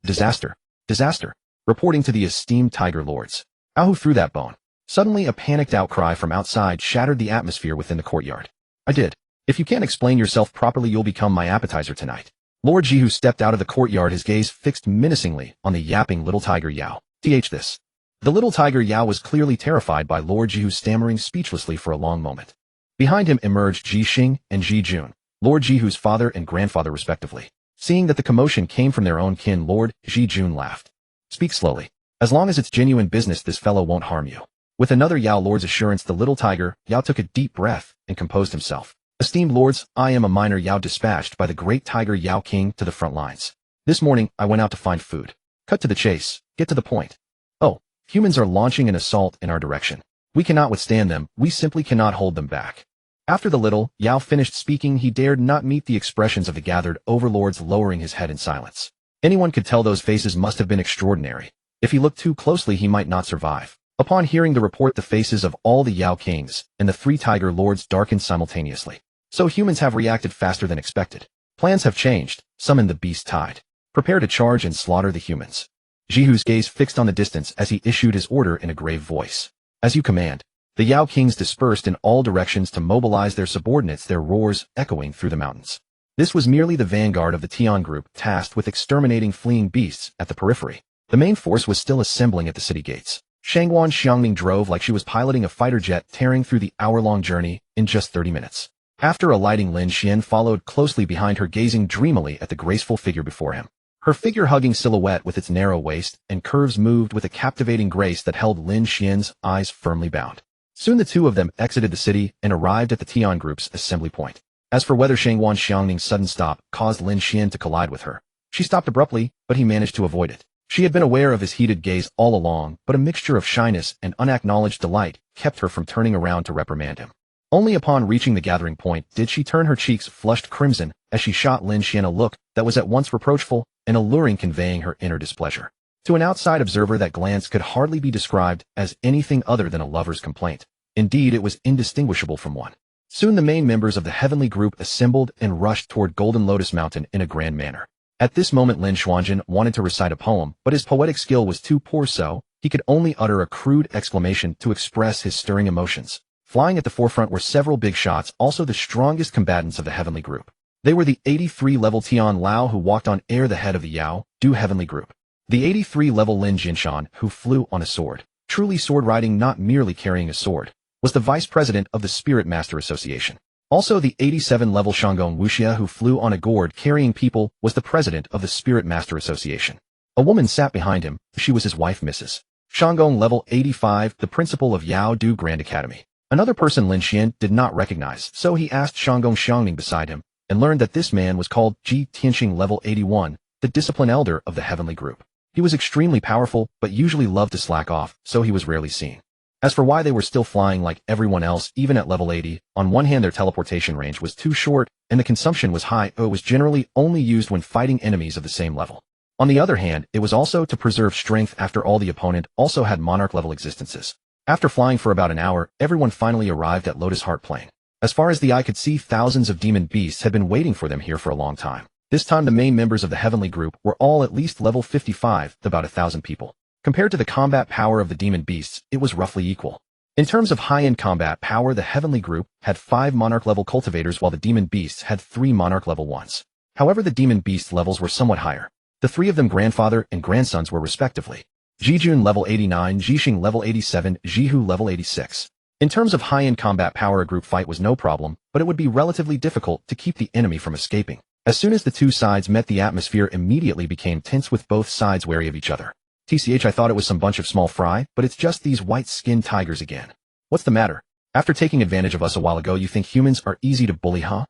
Disaster. Disaster. Reporting to the esteemed Tiger Lords. Who threw that bone? Suddenly a panicked outcry from outside shattered the atmosphere within the courtyard. I did. If you can't explain yourself properly, you'll become my appetizer tonight. Lord Jihu stepped out of the courtyard, his gaze fixed menacingly on the yapping little tiger Yao. This. The little tiger Yao was clearly terrified by Lord Jihu, stammering speechlessly for a long moment. Behind him emerged Ji Xing and Ji Jun, Lord Jihu's father and grandfather respectively. Seeing that the commotion came from their own kin, Lord Ji Jun laughed. Speak slowly. As long as it's genuine business, this fellow won't harm you. With another Yao lord's assurance, the little tiger Yao took a deep breath and composed himself. Esteemed lords, I am a minor Yao dispatched by the great tiger Yao King to the front lines. This morning, I went out to find food. Cut to the chase. Get to the point. Oh, humans are launching an assault in our direction. We cannot withstand them. We simply cannot hold them back. After the little Yao finished speaking, he dared not meet the expressions of the gathered overlords, lowering his head in silence. Anyone could tell those faces must have been extraordinary. If he looked too closely, he might not survive. Upon hearing the report, the faces of all the Yao Kings and the 3 Tiger Lords darkened simultaneously. So humans have reacted faster than expected. Plans have changed. Summon the beast tide. Prepare to charge and slaughter the humans. Jihu's gaze fixed on the distance as he issued his order in a grave voice. As you command. The Yao Kings dispersed in all directions to mobilize their subordinates, their roars echoing through the mountains. This was merely the vanguard of the Tian group, tasked with exterminating fleeing beasts at the periphery. The main force was still assembling at the city gates. Shangwan Xiangning drove like she was piloting a fighter jet, tearing through the hour-long journey in just 30 minutes. After alighting, Lin Xuan followed closely behind her, gazing dreamily at the graceful figure before him. Her figure-hugging silhouette with its narrow waist and curves moved with a captivating grace that held Lin Xuan's eyes firmly bound. Soon the two of them exited the city and arrived at the Tian group's assembly point. As for whether Shangwan Xiangning's sudden stop caused Lin Xuan to collide with her, she stopped abruptly, but he managed to avoid it. She had been aware of his heated gaze all along, but a mixture of shyness and unacknowledged delight kept her from turning around to reprimand him. Only upon reaching the gathering point did she turn, her cheeks flushed crimson as she shot Lin Xuan a look that was at once reproachful and alluring, conveying her inner displeasure. To an outside observer, that glance could hardly be described as anything other than a lover's complaint. Indeed, it was indistinguishable from one. Soon the main members of the heavenly group assembled and rushed toward Golden Lotus Mountain in a grand manner. At this moment, Lin Xuan wanted to recite a poem, but his poetic skill was too poor, so he could only utter a crude exclamation to express his stirring emotions. Flying at the forefront were several big shots, also the strongest combatants of the heavenly group. They were the 83-level Tian Lao, who walked on air, the head of the Yao Du heavenly group. The 83-level Lin Jinshan, who flew on a sword. Truly sword riding, not merely carrying a sword, was the vice president of the Spirit Master Association. Also the 87-level Shanggong Wuxia, who flew on a gourd carrying people, was the president of the Spirit Master Association. A woman sat behind him. She was his wife, Mrs. Shanggong, level 85, the principal of Yao Du Grand Academy. Another person Lin Xuan did not recognize, so he asked Shanggong Xiangning beside him, and learned that this man was called Ji Tianxing, level 81, the discipline elder of the heavenly group. He was extremely powerful, but usually loved to slack off, so he was rarely seen. As for why they were still flying like everyone else, even at level 80, on one hand their teleportation range was too short, and the consumption was high, it was generally only used when fighting enemies of the same level. On the other hand, it was also to preserve strength. After all, the opponent also had monarch-level existences. After flying for about an hour, everyone finally arrived at Lotus Heart Plain. As far as the eye could see, thousands of demon beasts had been waiting for them here for a long time. This time the main members of the heavenly group were all at least level 55, about 1,000 people. Compared to the combat power of the demon beasts, it was roughly equal. In terms of high-end combat power, the heavenly group had 5 monarch-level cultivators, while the demon beasts had 3 monarch-level ones. However, the demon beast levels were somewhat higher. The 3 of them, grandfather and grandsons, were respectively Jijun level 89, Jixing level 87, Jihu level 86. In terms of high-end combat power, a group fight was no problem, but it would be relatively difficult to keep the enemy from escaping. As soon as the two sides met, the atmosphere immediately became tense, with both sides wary of each other. TCH, I thought it was some bunch of small fry, but it's just these white-skinned tigers again. What's the matter? After taking advantage of us a while ago, you think humans are easy to bully, huh?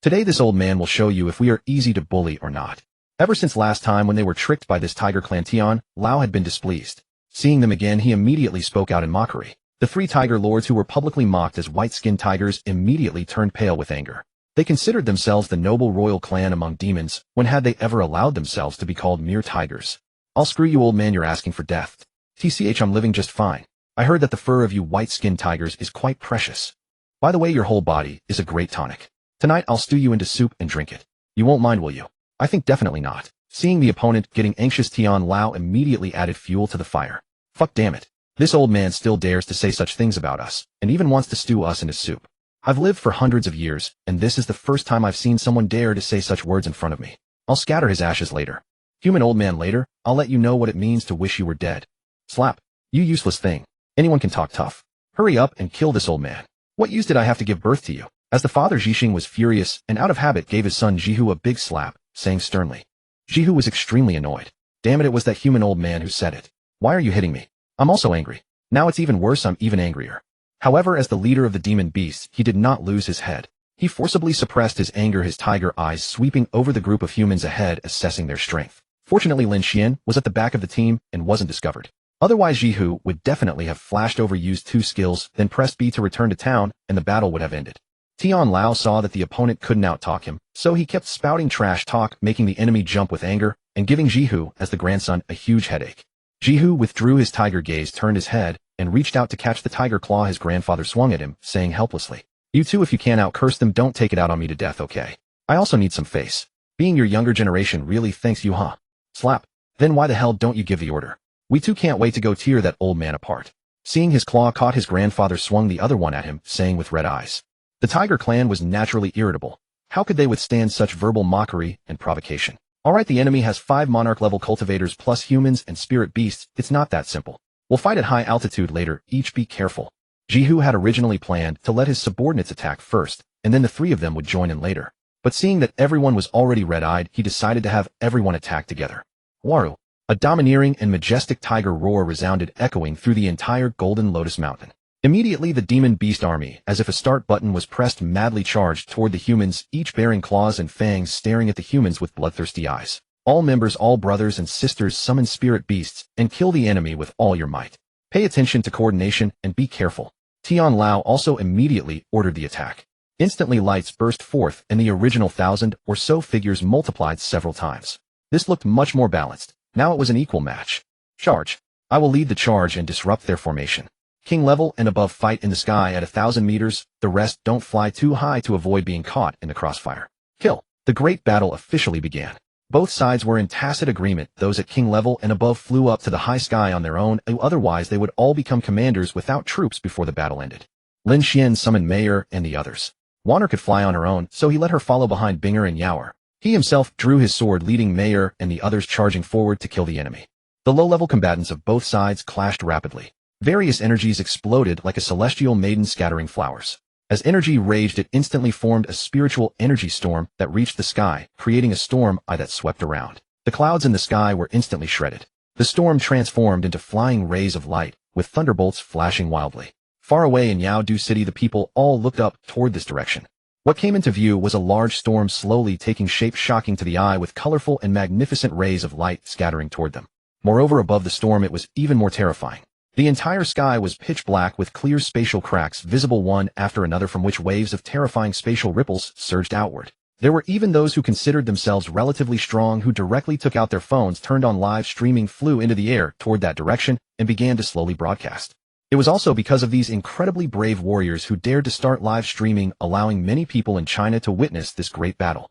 Today this old man will show you if we are easy to bully or not. Ever since last time when they were tricked by this tiger clan, Tian Lao had been displeased. Seeing them again, he immediately spoke out in mockery. The three tiger lords who were publicly mocked as white-skinned tigers immediately turned pale with anger. They considered themselves the noble royal clan among demons, when had they ever allowed themselves to be called mere tigers? I'll screw you, old man, you're asking for death. TCH, I'm living just fine. I heard that the fur of you white-skinned tigers is quite precious. By the way, your whole body is a great tonic. Tonight I'll stew you into soup and drink it. You won't mind, will you? I think definitely not. Seeing the opponent getting anxious, Tian Lao immediately added fuel to the fire. Fuck, damn it. This old man still dares to say such things about us, and even wants to stew us into soup. I've lived for hundreds of years, and this is the first time I've seen someone dare to say such words in front of me. I'll scatter his ashes later. Human old man, later, I'll let you know what it means to wish you were dead. Slap. You useless thing. Anyone can talk tough. Hurry up and kill this old man. What use did I have to give birth to you? As the father Zhixing was furious and out of habit gave his son Jihu a big slap, saying sternly. Jihu was extremely annoyed. Damn it was that human old man who said it. Why are you hitting me? I'm also angry. Now it's even worse, I'm even angrier. However, as the leader of the demon beasts, he did not lose his head. He forcibly suppressed his anger, his tiger eyes sweeping over the group of humans ahead, assessing their strength. Fortunately, Lin Xuan was at the back of the team and wasn't discovered. Otherwise, Jihu would definitely have flashed over, used two skills, then pressed B to return to town, and the battle would have ended. Tian Lao saw that the opponent couldn't out-talk him, so he kept spouting trash talk, making the enemy jump with anger, and giving Jihu, as the grandson, a huge headache. Jihu withdrew his tiger gaze, turned his head, and reached out to catch the tiger claw his grandfather swung at him, saying helplessly, "You two, if you can out-curse them, don't take it out on me to death, okay? I also need some face. Being your younger generation really thanks you, huh? Slap. Then why the hell don't you give the order? We too can't wait to go tear that old man apart." Seeing his claw caught, his grandfather swung the other one at him, saying with red eyes. The tiger clan was naturally irritable. How could they withstand such verbal mockery and provocation? Alright, the enemy has 5 monarch-level cultivators plus humans and spirit beasts. It's not that simple. We'll fight at high altitude later, each be careful. Jihu had originally planned to let his subordinates attack first, and then the 3 of them would join in later. But seeing that everyone was already red-eyed, he decided to have everyone attack together. Waru. A domineering and majestic tiger roar resounded, echoing through the entire Golden Lotus Mountain. Immediately the demon beast army, as if a start button was pressed, madly charged toward the humans, each bearing claws and fangs, staring at the humans with bloodthirsty eyes. All members, all brothers and sisters, summon spirit beasts and kill the enemy with all your might. Pay attention to coordination and be careful. Tian Lao also immediately ordered the attack. Instantly lights burst forth and the original 1,000 or so figures multiplied several times. This looked much more balanced. Now it was an equal match. Charge. I will lead the charge and disrupt their formation. King level and above fight in the sky at 1,000 meters, the rest don't fly too high to avoid being caught in the crossfire. Kill. The great battle officially began. Both sides were in tacit agreement. Those at king level and above flew up to the high sky on their own, otherwise they would all become commanders without troops before the battle ended. Lin Xuan summoned Mayer and the others. Wanner could fly on her own, so he let her follow behind Binger and Yaoer. He himself drew his sword, leading Mayer and the others charging forward to kill the enemy. The low-level combatants of both sides clashed rapidly. Various energies exploded like a celestial maiden scattering flowers. As energy raged, it instantly formed a spiritual energy storm that reached the sky, creating a storm eye that swept around. The clouds in the sky were instantly shredded. The storm transformed into flying rays of light, with thunderbolts flashing wildly. Far away in Yaodu City, the people all looked up toward this direction. What came into view was a large storm slowly taking shape, shocking to the eye, with colorful and magnificent rays of light scattering toward them. Moreover, above the storm it was even more terrifying. The entire sky was pitch black, with clear spatial cracks visible one after another, from which waves of terrifying spatial ripples surged outward. There were even those who considered themselves relatively strong who directly took out their phones, turned on live streaming, flew into the air toward that direction, and began to slowly broadcast. It was also because of these incredibly brave warriors who dared to start live streaming, allowing many people in China to witness this great battle.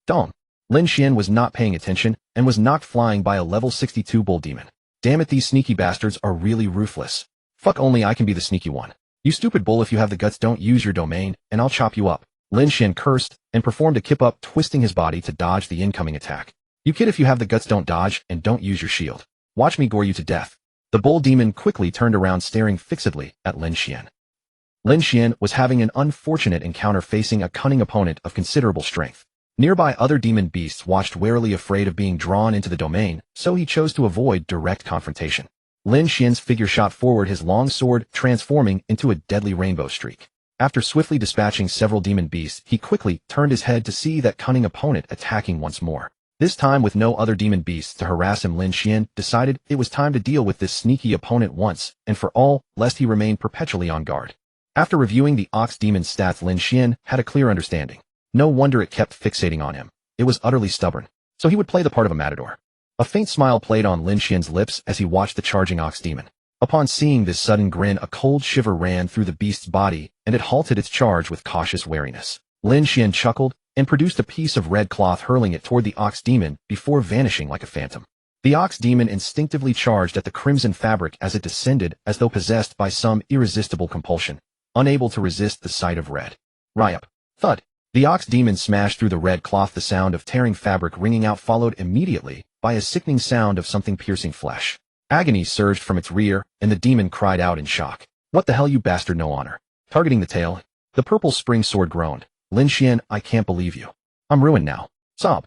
Dong. Lin Xuan was not paying attention and was knocked flying by a level 62 bull demon. Damn it, these sneaky bastards are really ruthless. Fuck, only I can be the sneaky one. You stupid bull, if you have the guts, don't use your domain, and I'll chop you up. Lin Xuan cursed and performed a kip up, twisting his body to dodge the incoming attack. You kid, if you have the guts, don't dodge and don't use your shield. Watch me gore you to death. The bull demon quickly turned around, staring fixedly at Lin Xuan. Lin Xuan was having an unfortunate encounter facing a cunning opponent of considerable strength. Nearby other demon beasts watched warily, afraid of being drawn into the domain, so he chose to avoid direct confrontation. Lin Xuan's figure shot forward his long sword, transforming into a deadly rainbow streak. After swiftly dispatching several demon beasts, he quickly turned his head to see that cunning opponent attacking once more. This time, with no other demon beasts to harass him, Lin Xuan decided it was time to deal with this sneaky opponent once and for all, lest he remain perpetually on guard. After reviewing the ox demon's stats, Lin Xuan had a clear understanding. No wonder it kept fixating on him. It was utterly stubborn, so he would play the part of a matador. A faint smile played on Lin Xuan's lips as he watched the charging ox demon. Upon seeing this sudden grin, a cold shiver ran through the beast's body, and it halted its charge with cautious wariness. Lin Xuan chuckled and produced a piece of red cloth, hurling it toward the ox demon before vanishing like a phantom. The ox demon instinctively charged at the crimson fabric as it descended, as though possessed by some irresistible compulsion, unable to resist the sight of red. Ryup. Thud. The ox demon smashed through the red cloth, the sound of tearing fabric ringing out, followed immediately by a sickening sound of something piercing flesh. Agony surged from its rear, and the demon cried out in shock. "What the hell, you bastard, no honor." Targeting the tail, the purple spring sword groaned. "Lin Xuan, I can't believe you. I'm ruined now." Sob.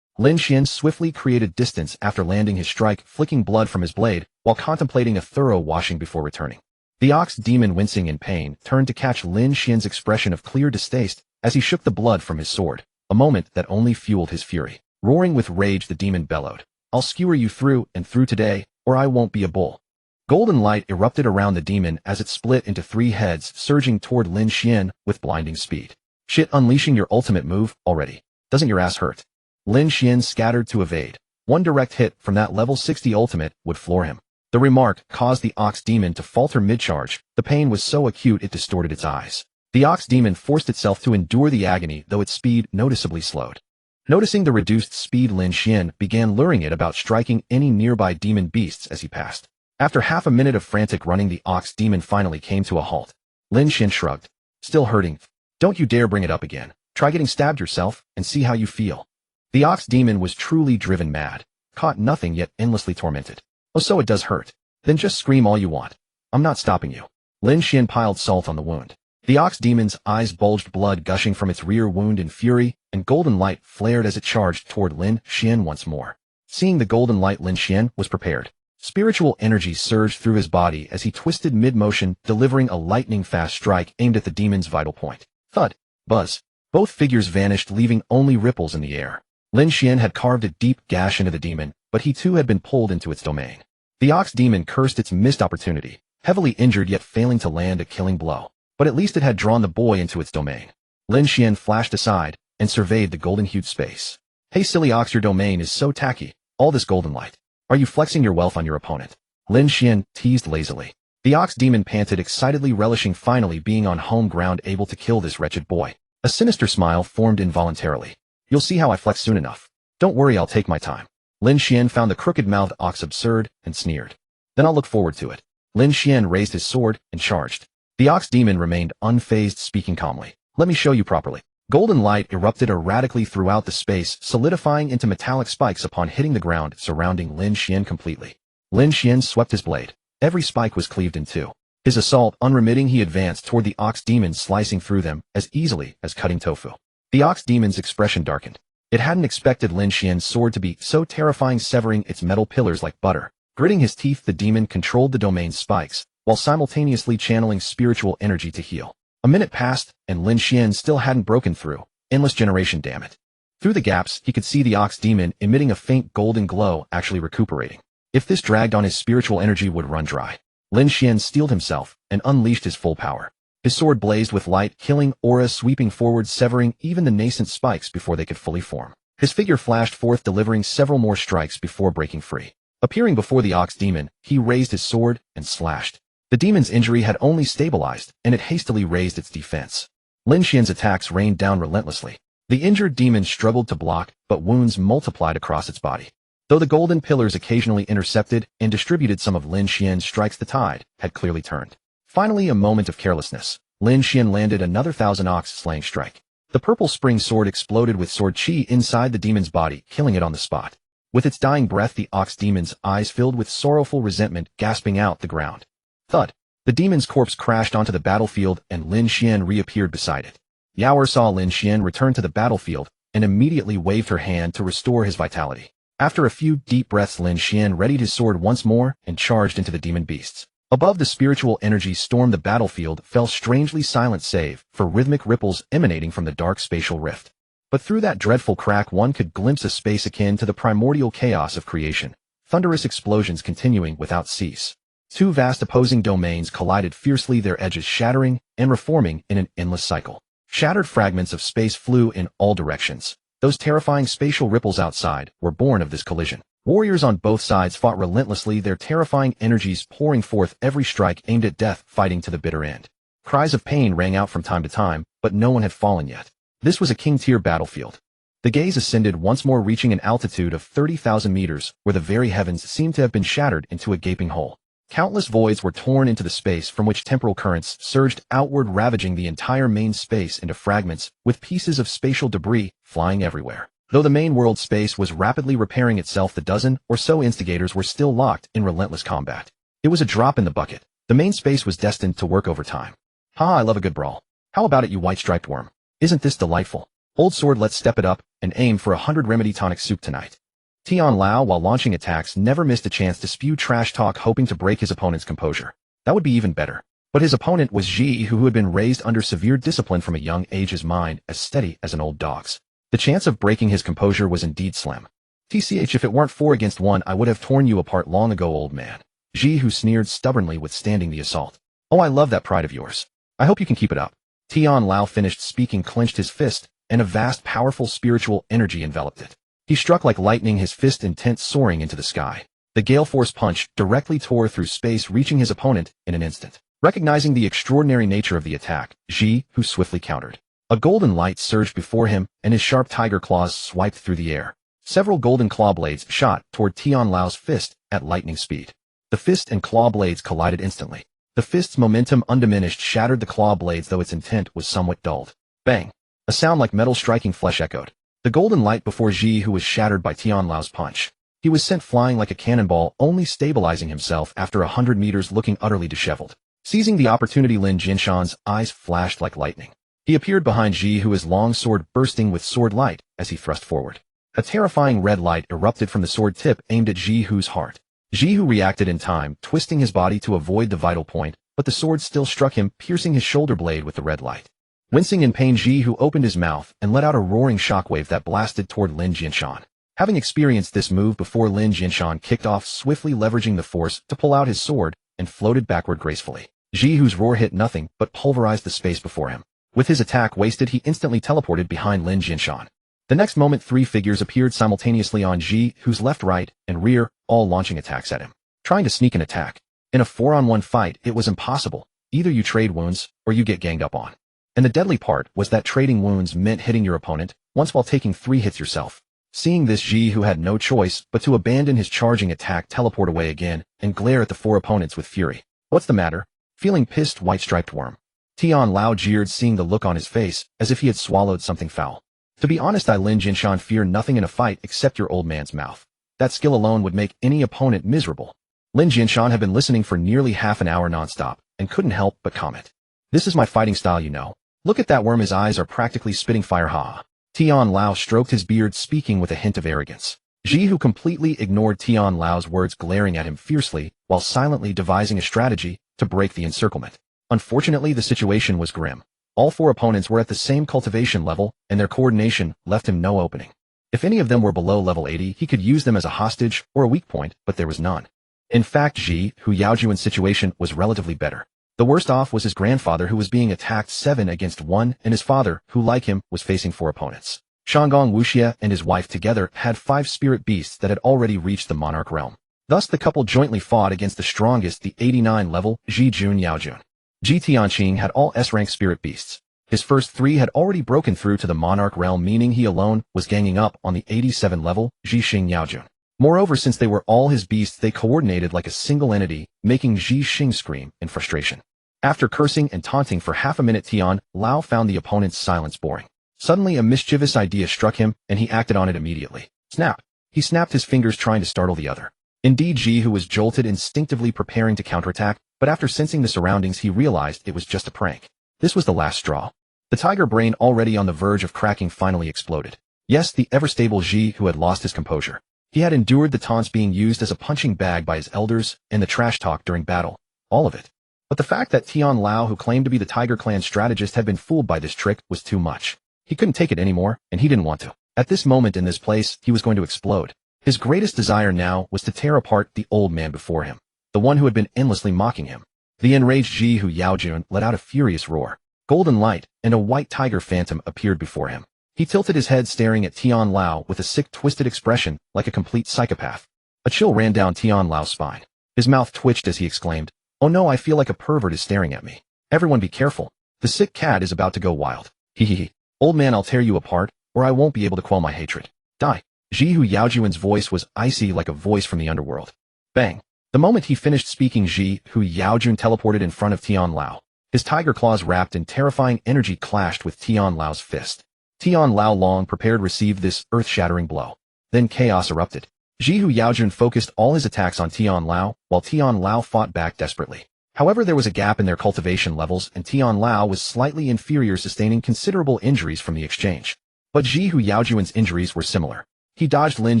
Lin Xuan swiftly created distance after landing his strike, flicking blood from his blade, while contemplating a thorough washing before returning. The ox demon, wincing in pain, turned to catch Lin Xuan's expression of clear distaste as he shook the blood from his sword, a moment that only fueled his fury. Roaring with rage, the demon bellowed, "I'll skewer you through and through today, or I won't be a bull." Golden light erupted around the demon as it split into 3 heads, surging toward Lin Xuan with blinding speed. "Shit, unleashing your ultimate move already. Doesn't your ass hurt?" Lin Xuan scattered to evade. One direct hit from that level 60 ultimate would floor him. The remark caused the ox demon to falter mid-charge. The pain was so acute it distorted its eyes. The ox demon forced itself to endure the agony, though its speed noticeably slowed. Noticing the reduced speed, Lin Xuan began luring it about, striking any nearby demon beasts as he passed. After half a minute of frantic running, the ox demon finally came to a halt. Lin Xuan shrugged. "Still hurting? Don't you dare bring it up again. Try getting stabbed yourself and see how you feel." The ox demon was truly driven mad, caught nothing yet endlessly tormented. "Oh, so it does hurt. Then just scream all you want. I'm not stopping you." Lin Xuan piled salt on the wound. The ox demon's eyes bulged, blood gushing from its rear wound in fury, and golden light flared as it charged toward Lin Xuan once more. Seeing the golden light, Lin Xuan was prepared. Spiritual energy surged through his body as he twisted mid-motion, delivering a lightning-fast strike aimed at the demon's vital point. Thud. Buzz. Both figures vanished, leaving only ripples in the air. Lin Xuan had carved a deep gash into the demon, but he too had been pulled into its domain. The ox demon cursed its missed opportunity, heavily injured yet failing to land a killing blow. But at least it had drawn the boy into its domain. Lin Xuan flashed aside and surveyed the golden-hued space. "Hey silly ox, your domain is so tacky. All this golden light. Are you flexing your wealth on your opponent?" Lin Xuan teased lazily. The ox demon panted excitedly, relishing finally being on home ground, able to kill this wretched boy. A sinister smile formed involuntarily. "You'll see how I flex soon enough. Don't worry, I'll take my time." Lin Xuan found the crooked-mouthed ox absurd and sneered. "Then I'll look forward to it." Lin Xuan raised his sword and charged. The ox demon remained unfazed, speaking calmly. "Let me show you properly." Golden light erupted erratically throughout the space, solidifying into metallic spikes upon hitting the ground, surrounding Lin Xuan completely. Lin Xuan swept his blade. Every spike was cleaved in 2. His assault unremitting, he advanced toward the ox demon, slicing through them as easily as cutting tofu. The ox demon's expression darkened. It hadn't expected Lin Xuan's sword to be so terrifying, severing its metal pillars like butter. Gritting his teeth, the demon controlled the domain's spikes, while simultaneously channeling spiritual energy to heal. A minute passed, and Lin Xuan still hadn't broken through. Endless generation, damn it. Through the gaps, he could see the ox demon emitting a faint golden glow, actually recuperating. If this dragged on, his spiritual energy would run dry. Lin Xuan steeled himself and unleashed his full power. His sword blazed with light, killing aura sweeping forward, severing even the nascent spikes before they could fully form. His figure flashed forth, delivering several more strikes before breaking free. Appearing before the ox demon, he raised his sword and slashed. The demon's injury had only stabilized, and it hastily raised its defense. Lin Xuan's attacks rained down relentlessly. The injured demon struggled to block, but wounds multiplied across its body. Though the golden pillars occasionally intercepted and distributed some of Lin Xuan's strikes, the tide had clearly turned. Finally, a moment of carelessness, Lin Xuan landed another 1,000 ox-slaying strike. The purple spring sword exploded with sword chi inside the demon's body, killing it on the spot. With its dying breath, the ox demon's eyes filled with sorrowful resentment, gasping out the ground. Thud. The demon's corpse crashed onto the battlefield and Lin Xuan reappeared beside it. Yao saw Lin Xuan return to the battlefield and immediately waved her hand to restore his vitality. After a few deep breaths, Lin Xuan readied his sword once more and charged into the demon beasts. Above the spiritual energy stormed the battlefield fell strangely silent save for rhythmic ripples emanating from the dark spatial rift. But through that dreadful crack one could glimpse a space akin to the primordial chaos of creation, thunderous explosions continuing without cease. Two vast opposing domains collided fiercely, their edges shattering and reforming in an endless cycle. Shattered fragments of space flew in all directions. Those terrifying spatial ripples outside were born of this collision. Warriors on both sides fought relentlessly, their terrifying energies pouring forth every strike aimed at death, fighting to the bitter end. Cries of pain rang out from time to time, but no one had fallen yet. This was a king-tier battlefield. The gaze ascended once more, reaching an altitude of 30,000 meters, where the very heavens seemed to have been shattered into a gaping hole. Countless voids were torn into the space from which temporal currents surged outward, ravaging the entire main space into fragments, with pieces of spatial debris flying everywhere. Though the main world space was rapidly repairing itself, the dozen or so instigators were still locked in relentless combat. It was a drop in the bucket. The main space was destined to work overtime. Ha, I love a good brawl. How about it, you white-striped worm? Isn't this delightful? Old sword, let's step it up and aim for 100 remedy tonic soup tonight. Tian Lao, while launching attacks, never missed a chance to spew trash talk, hoping to break his opponent's composure. That would be even better. But his opponent was Ji, who had been raised under severe discipline from a young age, his mind as steady as an old dog's. The chance of breaking his composure was indeed slim. TCH, if it weren't 4-against-1, I would have torn you apart long ago, old man. Ji, who sneered, stubbornly withstanding the assault. Oh, I love that pride of yours. I hope you can keep it up. Tian Lao finished speaking, clenched his fist, and a vast, powerful spiritual energy enveloped it. He struck like lightning, his fist intent soaring into the sky. The gale force punch directly tore through space, reaching his opponent in an instant. Recognizing the extraordinary nature of the attack, Ji, who swiftly countered. A golden light surged before him, and his sharp tiger claws swiped through the air. Several golden claw blades shot toward Tian Lao's fist at lightning speed. The fist and claw blades collided instantly. The fist's momentum, undiminished, shattered the claw blades, though its intent was somewhat dulled. Bang! A sound like metal striking flesh echoed. The golden light before Ji, who was shattered by Tian Lao's punch. He was sent flying like a cannonball, only stabilizing himself after 100 meters, looking utterly disheveled. Seizing the opportunity, Lin Xuan's eyes flashed like lightning. He appeared behind Ji, who, his long sword bursting with sword light as he thrust forward. A terrifying red light erupted from the sword tip, aimed at Ji, who's heart. Ji, who reacted in time, twisting his body to avoid the vital point, but the sword still struck him, piercing his shoulder blade with the red light. Wincing in pain, Ji, who opened his mouth and let out a roaring shockwave that blasted toward Lin Xuan. Having experienced this move before, Lin Xuan kicked off, swiftly leveraging the force to pull out his sword, and floated backward gracefully. Ji, whose roar hit nothing but pulverized the space before him. With his attack wasted, he instantly teleported behind Lin Xuan. The next moment, three figures appeared simultaneously on Ji, whose left, right, and rear, all launching attacks at him. Trying to sneak an attack. In a 4-on-1 fight, it was impossible. Either you trade wounds, or you get ganged up on. And the deadly part was that trading wounds meant hitting your opponent once while taking 3 hits yourself. Seeing this, Ji, who had no choice but to abandon his charging attack, teleport away again, and glare at the 4 opponents with fury. What's the matter? Feeling pissed, white-striped worm? Tian Lao jeered, seeing the look on his face, as if he had swallowed something foul. To be honest, Lin Xuan, fear nothing in a fight except your old man's mouth. That skill alone would make any opponent miserable. Lin Xuan had been listening for nearly half an hour nonstop, and couldn't help but comment. This is my fighting style, you know. Look at that worm, his eyes are practically spitting fire, ha. Tian Lao stroked his beard, speaking with a hint of arrogance. Ji, who completely ignored Tian Lao's words, glaring at him fiercely, while silently devising a strategy to break the encirclement. Unfortunately, the situation was grim. All 4 opponents were at the same cultivation level, and their coordination left him no opening. If any of them were below level 80, he could use them as a hostage or a weak point, but there was none. In fact, Ji, who Yaojuan's situation was relatively better. The worst off was his grandfather, who was being attacked 7-against-1, and his father, who like him, was facing 4 opponents. Shanggong Wuxia and his wife together had 5 spirit beasts that had already reached the monarch realm. Thus the couple jointly fought against the strongest, the 89-level Ji Jun Yaojun. Ji Tianqing had all S-rank spirit beasts. His first 3 had already broken through to the monarch realm, meaning he alone was ganging up on the 87-level Ji Xing Yaojun. Moreover, since they were all his beasts, they coordinated like a single entity, making Ji Xing scream in frustration. After cursing and taunting for half a minute, Tian Lao found the opponent's silence boring. Suddenly a mischievous idea struck him, and he acted on it immediately. Snap! He snapped his fingers, trying to startle the other. Indeed, Ji, who was jolted, instinctively preparing to counterattack, but after sensing the surroundings he realized it was just a prank. This was the last straw. The tiger brain, already on the verge of cracking, finally exploded. Yes, the ever-stable Ji, who had lost his composure. He had endured the taunts being used as a punching bag by his elders and the trash talk during battle. All of it. But the fact that Tian Lao, who claimed to be the Tiger Clan strategist, had been fooled by this trick was too much. He couldn't take it anymore, and he didn't want to. At this moment in this place, he was going to explode. His greatest desire now was to tear apart the old man before him, the one who had been endlessly mocking him. The enraged Ji Hu Yaojun let out a furious roar. Golden light and a white tiger phantom appeared before him. He tilted his head, staring at Tian Lao with a sick, twisted expression, like a complete psychopath. A chill ran down Tian Lao's spine. His mouth twitched as he exclaimed, "Oh no, I feel like a pervert is staring at me. Everyone be careful. The sick cat is about to go wild. Hee. Old man, I'll tear you apart, or I won't be able to quell my hatred. Die." Ji Hu Yaojuan's voice was icy, like a voice from the underworld. Bang. The moment he finished speaking, Ji Hu Yaojun teleported in front of Tian Lao. His tiger claws, wrapped in terrifying energy, clashed with Tian Lao's fist. Tian Lao, long prepared, received this earth-shattering blow. Then chaos erupted. Ji Hu Yaojun focused all his attacks on Tian Lao, while Tian Lao fought back desperately. However, there was a gap in their cultivation levels, and Tian Lao was slightly inferior, sustaining considerable injuries from the exchange. But Ji Hu Yaojuan's injuries were similar. He dodged Lin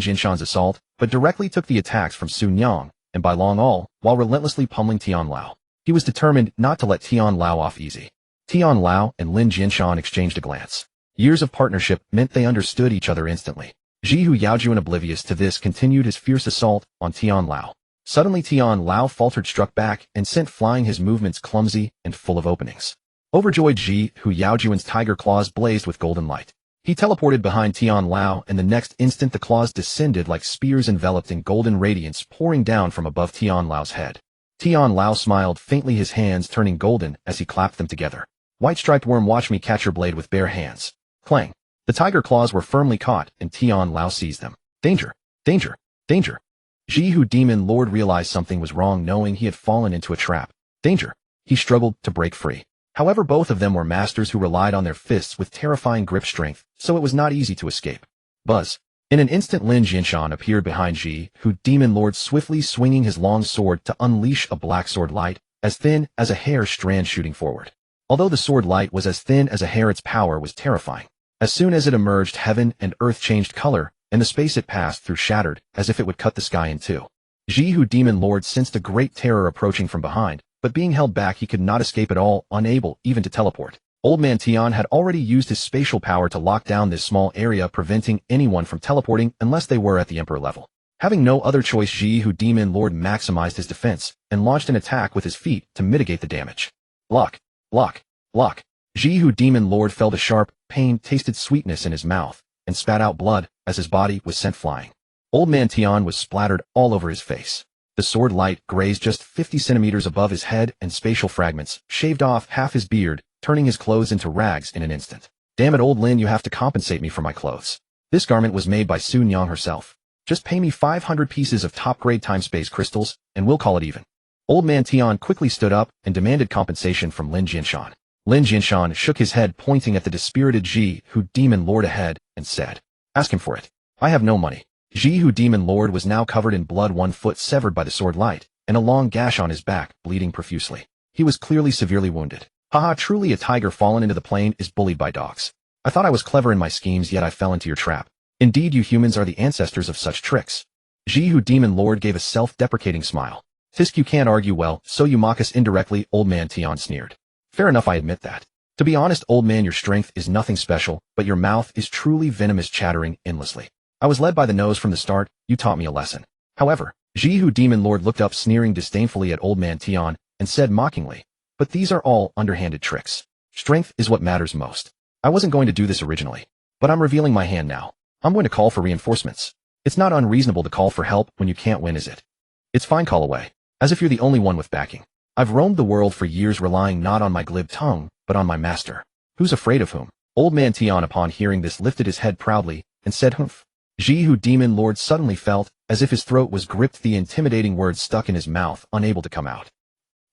Xuan's assault, but directly took the attacks from Sun Yang, and by long all, while relentlessly pummeling Tian Lao. He was determined not to let Tian Lao off easy. Tian Lao and Lin Xuan exchanged a glance. Years of partnership meant they understood each other instantly. Ji Hu Yaojuan, oblivious to this, continued his fierce assault on Tian Lao. Suddenly Tian Lao faltered, struck back, and sent flying, his movements clumsy and full of openings. Overjoyed, Ji Hu Yaojuan's tiger claws blazed with golden light. He teleported behind Tian Lao, and the next instant the claws descended like spears, enveloped in golden radiance, pouring down from above Tian Lao's head. Tian Lao smiled faintly, his hands turning golden as he clapped them together. "White-striped worm, watch me catch your blade with bare hands." Clang. The tiger claws were firmly caught, and Tian Lao seized them. Danger! Danger! Danger! Ji Hu Demon Lord realized something was wrong, knowing he had fallen into a trap. Danger! He struggled to break free. However, both of them were masters who relied on their fists with terrifying grip strength, so it was not easy to escape. Buzz. In an instant, Lin Xuan appeared behind Ji Hu Demon Lord, swiftly swinging his long sword to unleash a black sword light, as thin as a hair strand, shooting forward. Although the sword light was as thin as a hair, its power was terrifying. As soon as it emerged, heaven and earth changed color, and the space it passed through shattered, as if it would cut the sky in two. Ji Hu Demon Lord sensed a great terror approaching from behind, but being held back, he could not escape at all, unable even to teleport. Old Man Tian had already used his spatial power to lock down this small area, preventing anyone from teleporting unless they were at the Emperor level. Having no other choice, Ji Hu Demon Lord maximized his defense and launched an attack with his feet to mitigate the damage. Block, block, block. Ji Hu Demon Lord felt a sharp pain, tasted sweetness in his mouth, and spat out blood as his body was sent flying. Old Man Tian was splattered all over his face. The sword light grazed just 50 centimeters above his head, and spatial fragments shaved off half his beard, turning his clothes into rags in an instant. Damn it, old Lin, you have to compensate me for my clothes. This garment was made by Sun Yang herself. Just pay me 500 pieces of top-grade time-space crystals, and we'll call it even. Old Man Tian quickly stood up and demanded compensation from Lin Xuan. Lin Xuan shook his head, pointing at the dispirited Ji Hu Demon Lord ahead, and said, "Ask him for it. I have no money." Ji Hu Demon Lord was now covered in blood, one foot severed by the sword light, and a long gash on his back, bleeding profusely. He was clearly severely wounded. Haha, truly a tiger fallen into the plain is bullied by dogs. I thought I was clever in my schemes, yet I fell into your trap. Indeed, you humans are the ancestors of such tricks. Ji Hu Demon Lord gave a self-deprecating smile. Tisk, you can't argue well, so you mock us indirectly, Old Man Tian sneered. Fair enough, I admit that. To be honest, old man, your strength is nothing special, but your mouth is truly venomous, chattering endlessly. I was led by the nose from the start, you taught me a lesson. However, Ji Hu Demon Lord looked up, sneering disdainfully at Old Man Tian, and said mockingly, but these are all underhanded tricks. Strength is what matters most. I wasn't going to do this originally, but I'm revealing my hand now. I'm going to call for reinforcements. It's not unreasonable to call for help when you can't win, is it? It's fine, call away. As if you're the only one with backing. I've roamed the world for years, relying not on my glib tongue, but on my master. Who's afraid of whom? Old Man Tian, upon hearing this, lifted his head proudly and said, "Humph." Ji Hu Demon Lord suddenly felt as if his throat was gripped, the intimidating words stuck in his mouth, unable to come out.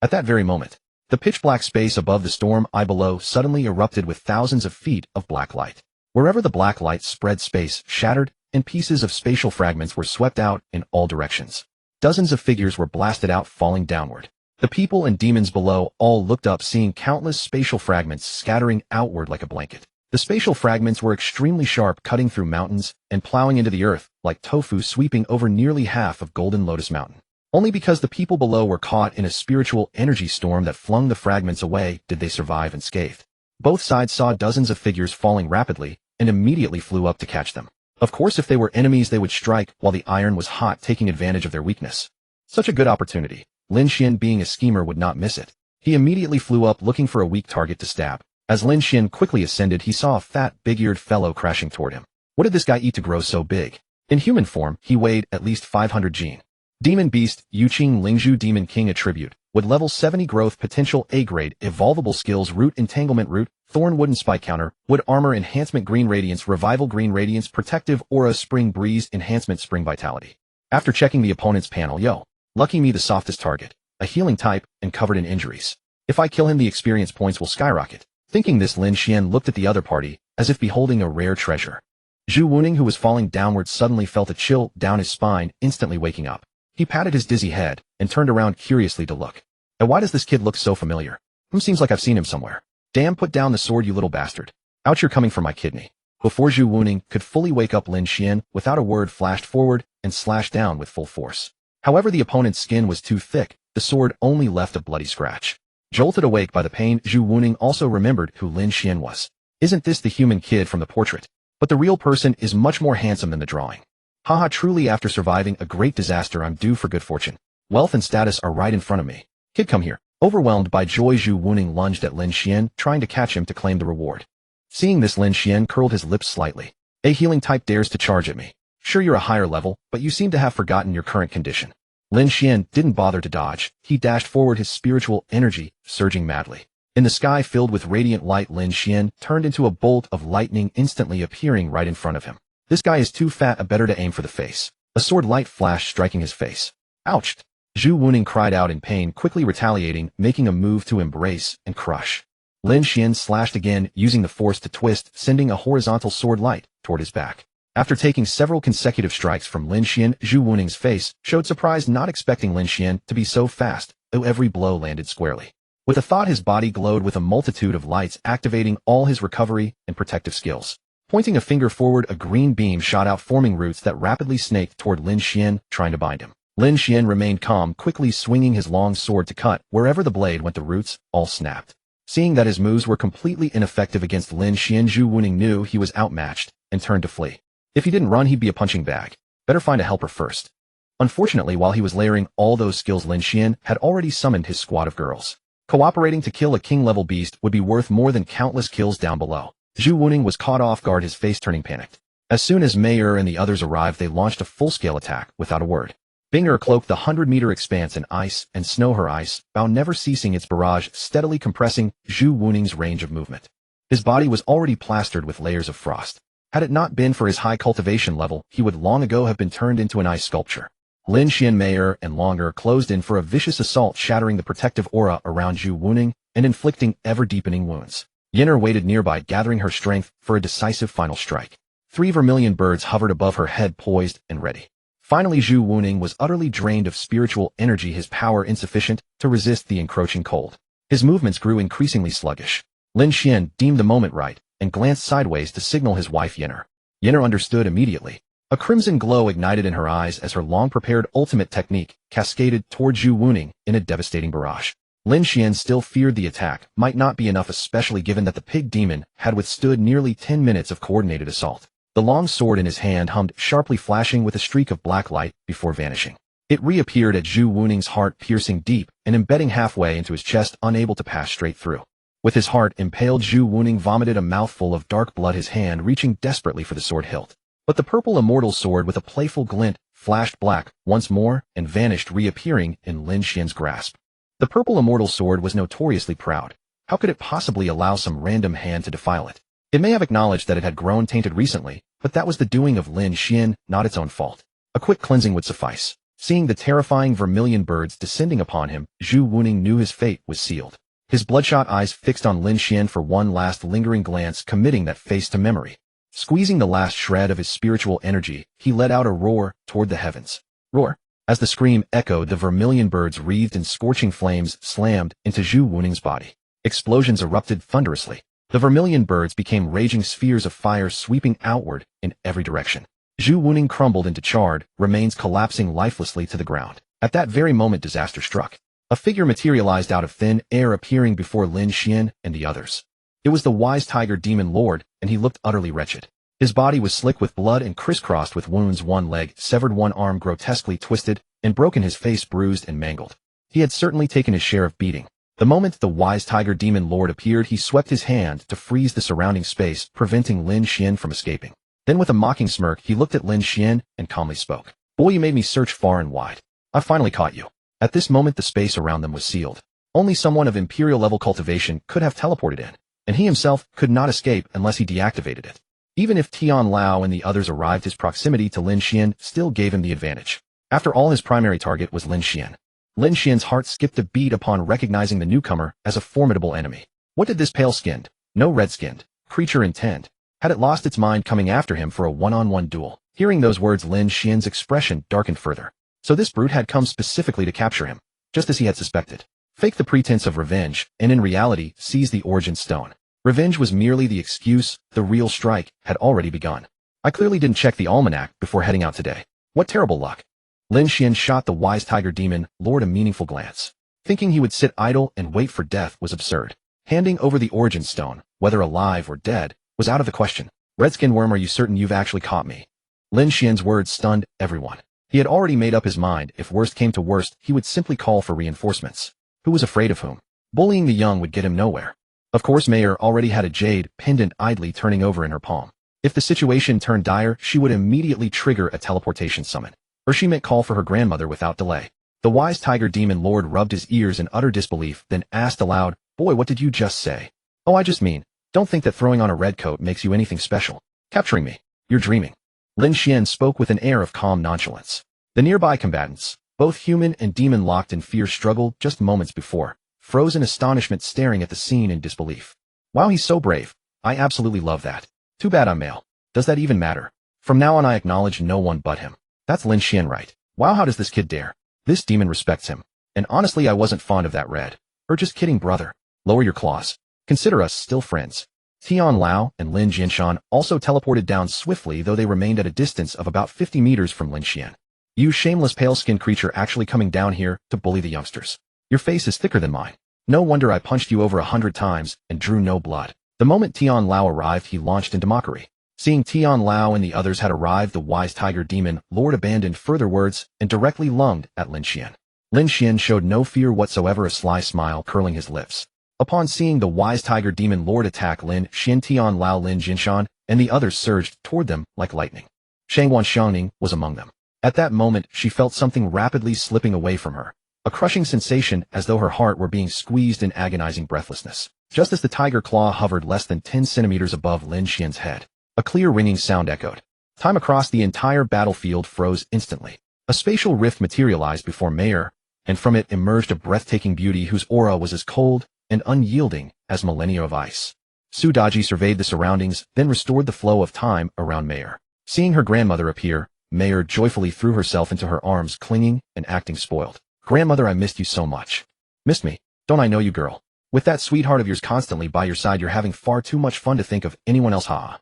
At that very moment, the pitch-black space above the storm eye below suddenly erupted with thousands of feet of black light. Wherever the black light spread, space shattered, and pieces of spatial fragments were swept out in all directions. Dozens of figures were blasted out, falling downward. The people and demons below all looked up, seeing countless spatial fragments scattering outward like a blanket. The spatial fragments were extremely sharp, cutting through mountains and plowing into the earth, like tofu sweeping over nearly half of Golden Lotus Mountain. Only because the people below were caught in a spiritual energy storm that flung the fragments away did they survive unscathed. Both sides saw dozens of figures falling rapidly and immediately flew up to catch them. Of course, if they were enemies, they would strike while the iron was hot, taking advantage of their weakness. Such a good opportunity. Lin Xuan, being a schemer, would not miss it. He immediately flew up looking for a weak target to stab. As Lin Xuan quickly ascended, he saw a fat, big-eared fellow crashing toward him. What did this guy eat to grow so big? In human form, he weighed at least 500 gene. Demon Beast, Yuqing Lingzhu Demon King Attribute, with level 70 growth potential, A-grade, evolvable skills, root entanglement, root, thorn, wooden spike counter, wood armor enhancement, green radiance, revival, green radiance, protective aura, spring breeze enhancement, spring vitality. After checking the opponent's panel, yo, lucky me, the softest target, a healing type, and covered in injuries. If I kill him, the experience points will skyrocket. Thinking this, Lin Xuan looked at the other party, as if beholding a rare treasure. Zhu Wuning, who was falling downward, suddenly felt a chill down his spine, instantly waking up. He patted his dizzy head, and turned around curiously to look. And why does this kid look so familiar? Seems like I've seen him somewhere. Damn, put down the sword, you little bastard. Out, you're coming for my kidney. Before Zhu Wuning could fully wake up, Lin Xuan, without a word, flashed forward, and slashed down with full force. However, the opponent's skin was too thick, the sword only left a bloody scratch. Jolted awake by the pain, Zhu Wuning also remembered who Lin Xuan was. Isn't this the human kid from the portrait? But the real person is much more handsome than the drawing. Haha, truly, after surviving a great disaster, I'm due for good fortune. Wealth and status are right in front of me. Kid, come here. Overwhelmed by joy, Zhu Wuning lunged at Lin Xuan, trying to catch him to claim the reward. Seeing this, Lin Xuan curled his lips slightly. A healing type dares to charge at me. Sure, you're a higher level, but you seem to have forgotten your current condition. Lin Xuan didn't bother to dodge. He dashed forward, his spiritual energy surging madly. In the sky filled with radiant light, Lin Xuan turned into a bolt of lightning, instantly appearing right in front of him. This guy is too fat, better to aim for the face. A sword light flashed, striking his face. Ouch! Zhu Wuning cried out in pain, quickly retaliating, making a move to embrace and crush. Lin Xuan slashed again, using the force to twist, sending a horizontal sword light toward his back. After taking several consecutive strikes from Lin Xuan, Zhu Wuning's face showed surprise, not expecting Lin Xuan to be so fast, though every blow landed squarely. With a thought, his body glowed with a multitude of lights, activating all his recovery and protective skills. Pointing a finger forward, a green beam shot out, forming roots that rapidly snaked toward Lin Xuan, trying to bind him. Lin Xuan remained calm, quickly swinging his long sword to cut. Wherever the blade went, the roots all snapped. Seeing that his moves were completely ineffective against Lin Xuan, Zhu Wuning knew he was outmatched and turned to flee. If he didn't run, he'd be a punching bag. Better find a helper first. Unfortunately, while he was layering all those skills, Lin Xuan had already summoned his squad of girls. Cooperating to kill a king-level beast would be worth more than countless kills down below. Zhu Wuning was caught off guard, his face turning panicked. As soon as Mayer and the others arrived, they launched a full-scale attack without a word. Binger cloaked the 100-meter expanse in ice and snow, her ice bow never ceasing its barrage, steadily compressing Zhu Wuning's range of movement. His body was already plastered with layers of frost. Had it not been for his high cultivation level, he would long ago have been turned into an ice sculpture. Lin Xuan, Mayer, and Longer closed in for a vicious assault, shattering the protective aura around Zhu Wuning and inflicting ever-deepening wounds. Yenner waited nearby, gathering her strength for a decisive final strike. 3 vermilion birds hovered above her head, poised and ready. Finally, Zhu Wuning was utterly drained of spiritual energy, his power insufficient to resist the encroaching cold. His movements grew increasingly sluggish. Lin Xuan deemed the moment right and glanced sideways to signal his wife Yenner. Yenner understood immediately. A crimson glow ignited in her eyes as her long-prepared ultimate technique cascaded toward Zhu Wuning in a devastating barrage. Lin Xuan still feared the attack might not be enough, especially given that the pig demon had withstood nearly 10 minutes of coordinated assault. The long sword in his hand hummed, sharply flashing with a streak of black light before vanishing. It reappeared at Zhu Wuning's heart, piercing deep and embedding halfway into his chest, unable to pass straight through. With his heart impaled, Zhu Wuning vomited a mouthful of dark blood, his hand reaching desperately for the sword hilt. But the purple immortal sword, with a playful glint, flashed black once more and vanished, reappearing in Lin Xuan's grasp. The purple immortal sword was notoriously proud. How could it possibly allow some random hand to defile it? It may have acknowledged that it had grown tainted recently, but that was the doing of Lin Xuan, not its own fault. A quick cleansing would suffice. Seeing the terrifying vermilion birds descending upon him, Zhu Wuning knew his fate was sealed. His bloodshot eyes fixed on Lin Xuan for one last lingering glance, committing that face to memory. Squeezing the last shred of his spiritual energy, he let out a roar toward the heavens. Roar! As the scream echoed, the vermilion birds wreathed in scorching flames slammed into Zhu Wuning's body. Explosions erupted thunderously. The vermilion birds became raging spheres of fire sweeping outward in every direction. Zhu Wuning crumbled into charred remains, collapsing lifelessly to the ground. At that very moment, disaster struck. A figure materialized out of thin air, appearing before Lin Xuan and the others. It was the wise tiger demon lord, and he looked utterly wretched. His body was slick with blood and crisscrossed with wounds, one leg severed, one arm grotesquely twisted and broken, his face bruised and mangled. He had certainly taken his share of beating. The moment the wise tiger demon lord appeared, he swept his hand to freeze the surrounding space, preventing Lin Xuan from escaping. Then with a mocking smirk, he looked at Lin Xuan and calmly spoke. "Boy, you made me search far and wide. I finally caught you." At this moment, the space around them was sealed. Only someone of imperial level cultivation could have teleported in, and he himself could not escape unless he deactivated it. Even if Tian Lao and the others arrived, his proximity to Lin Xuan still gave him the advantage. After all, his primary target was Lin Xuan. Lin Xuan's heart skipped a beat upon recognizing the newcomer as a formidable enemy. What did this pale-skinned, no red-skinned, creature intend? Had it lost its mind coming after him for a one-on-one duel? Hearing those words, Lin Xuan's expression darkened further. So this brute had come specifically to capture him, just as he had suspected. Fake the pretense of revenge, and in reality, seize the origin stone. Revenge was merely the excuse, the real strike had already begun. I clearly didn't check the almanac before heading out today. What terrible luck. Lin Xuan shot the wise tiger demon lord a meaningful glance. Thinking he would sit idle and wait for death was absurd. Handing over the origin stone, whether alive or dead, was out of the question. "Redskin worm, are you certain you've actually caught me?" Lin Xuan's words stunned everyone. He had already made up his mind. If worst came to worst, he would simply call for reinforcements. Who was afraid of whom? Bullying the young would get him nowhere. Of course, Mayor already had a jade pendant idly turning over in her palm. If the situation turned dire, she would immediately trigger a teleportation summon. Or she might call for her grandmother without delay. The wise tiger demon lord rubbed his ears in utter disbelief, then asked aloud, "Boy, what did you just say?" "Oh, I just mean, don't think that throwing on a red coat makes you anything special. Capturing me, you're dreaming." Lin Xuan spoke with an air of calm nonchalance. The nearby combatants, both human and demon locked in fierce struggle just moments before, froze in astonishment, staring at the scene in disbelief. "Wow, he's so brave. I absolutely love that. Too bad I'm male. Does that even matter? From now on I acknowledge no one but him. That's Lin Xuan, right? Wow, how does this kid dare? This demon respects him. And honestly, I wasn't fond of that red. Or just kidding, brother. Lower your claws. Consider us still friends." Tian Lao and Lin Jinshan also teleported down swiftly, though they remained at a distance of about 50 meters from Lin Xuan. "You shameless pale-skinned creature, actually coming down here to bully the youngsters. Your face is thicker than mine. No wonder I punched you over 100 times and drew no blood." The moment Tian Lao arrived, he launched into mockery. Seeing Tian Lao and the others had arrived, the wise tiger demon lord abandoned further words and directly lunged at Lin Xuan. Lin Xuan showed no fear whatsoever, a sly smile curling his lips. Upon seeing the wise tiger demon lord attack Lin Xuan, Tian Lao, Lin Jinshan, and the others surged toward them like lightning. Shangguan Xiangning was among them. At that moment, she felt something rapidly slipping away from her. A crushing sensation, as though her heart were being squeezed in agonizing breathlessness. Just as the tiger claw hovered less than 10 centimeters above Lin Xuan's head, a clear ringing sound echoed. Time across the entire battlefield froze instantly. A spatial rift materialized before Mayor, and from it emerged a breathtaking beauty whose aura was as cold and unyielding as millennia of ice. Su Daji surveyed the surroundings, then restored the flow of time around Mayor. Seeing her grandmother appear, Mayor joyfully threw herself into her arms, clinging and acting spoiled. "Grandmother, I missed you so much." "Missed me? Don't I know you, girl? With that sweetheart of yours constantly by your side, you're having far too much fun to think of anyone else, ha."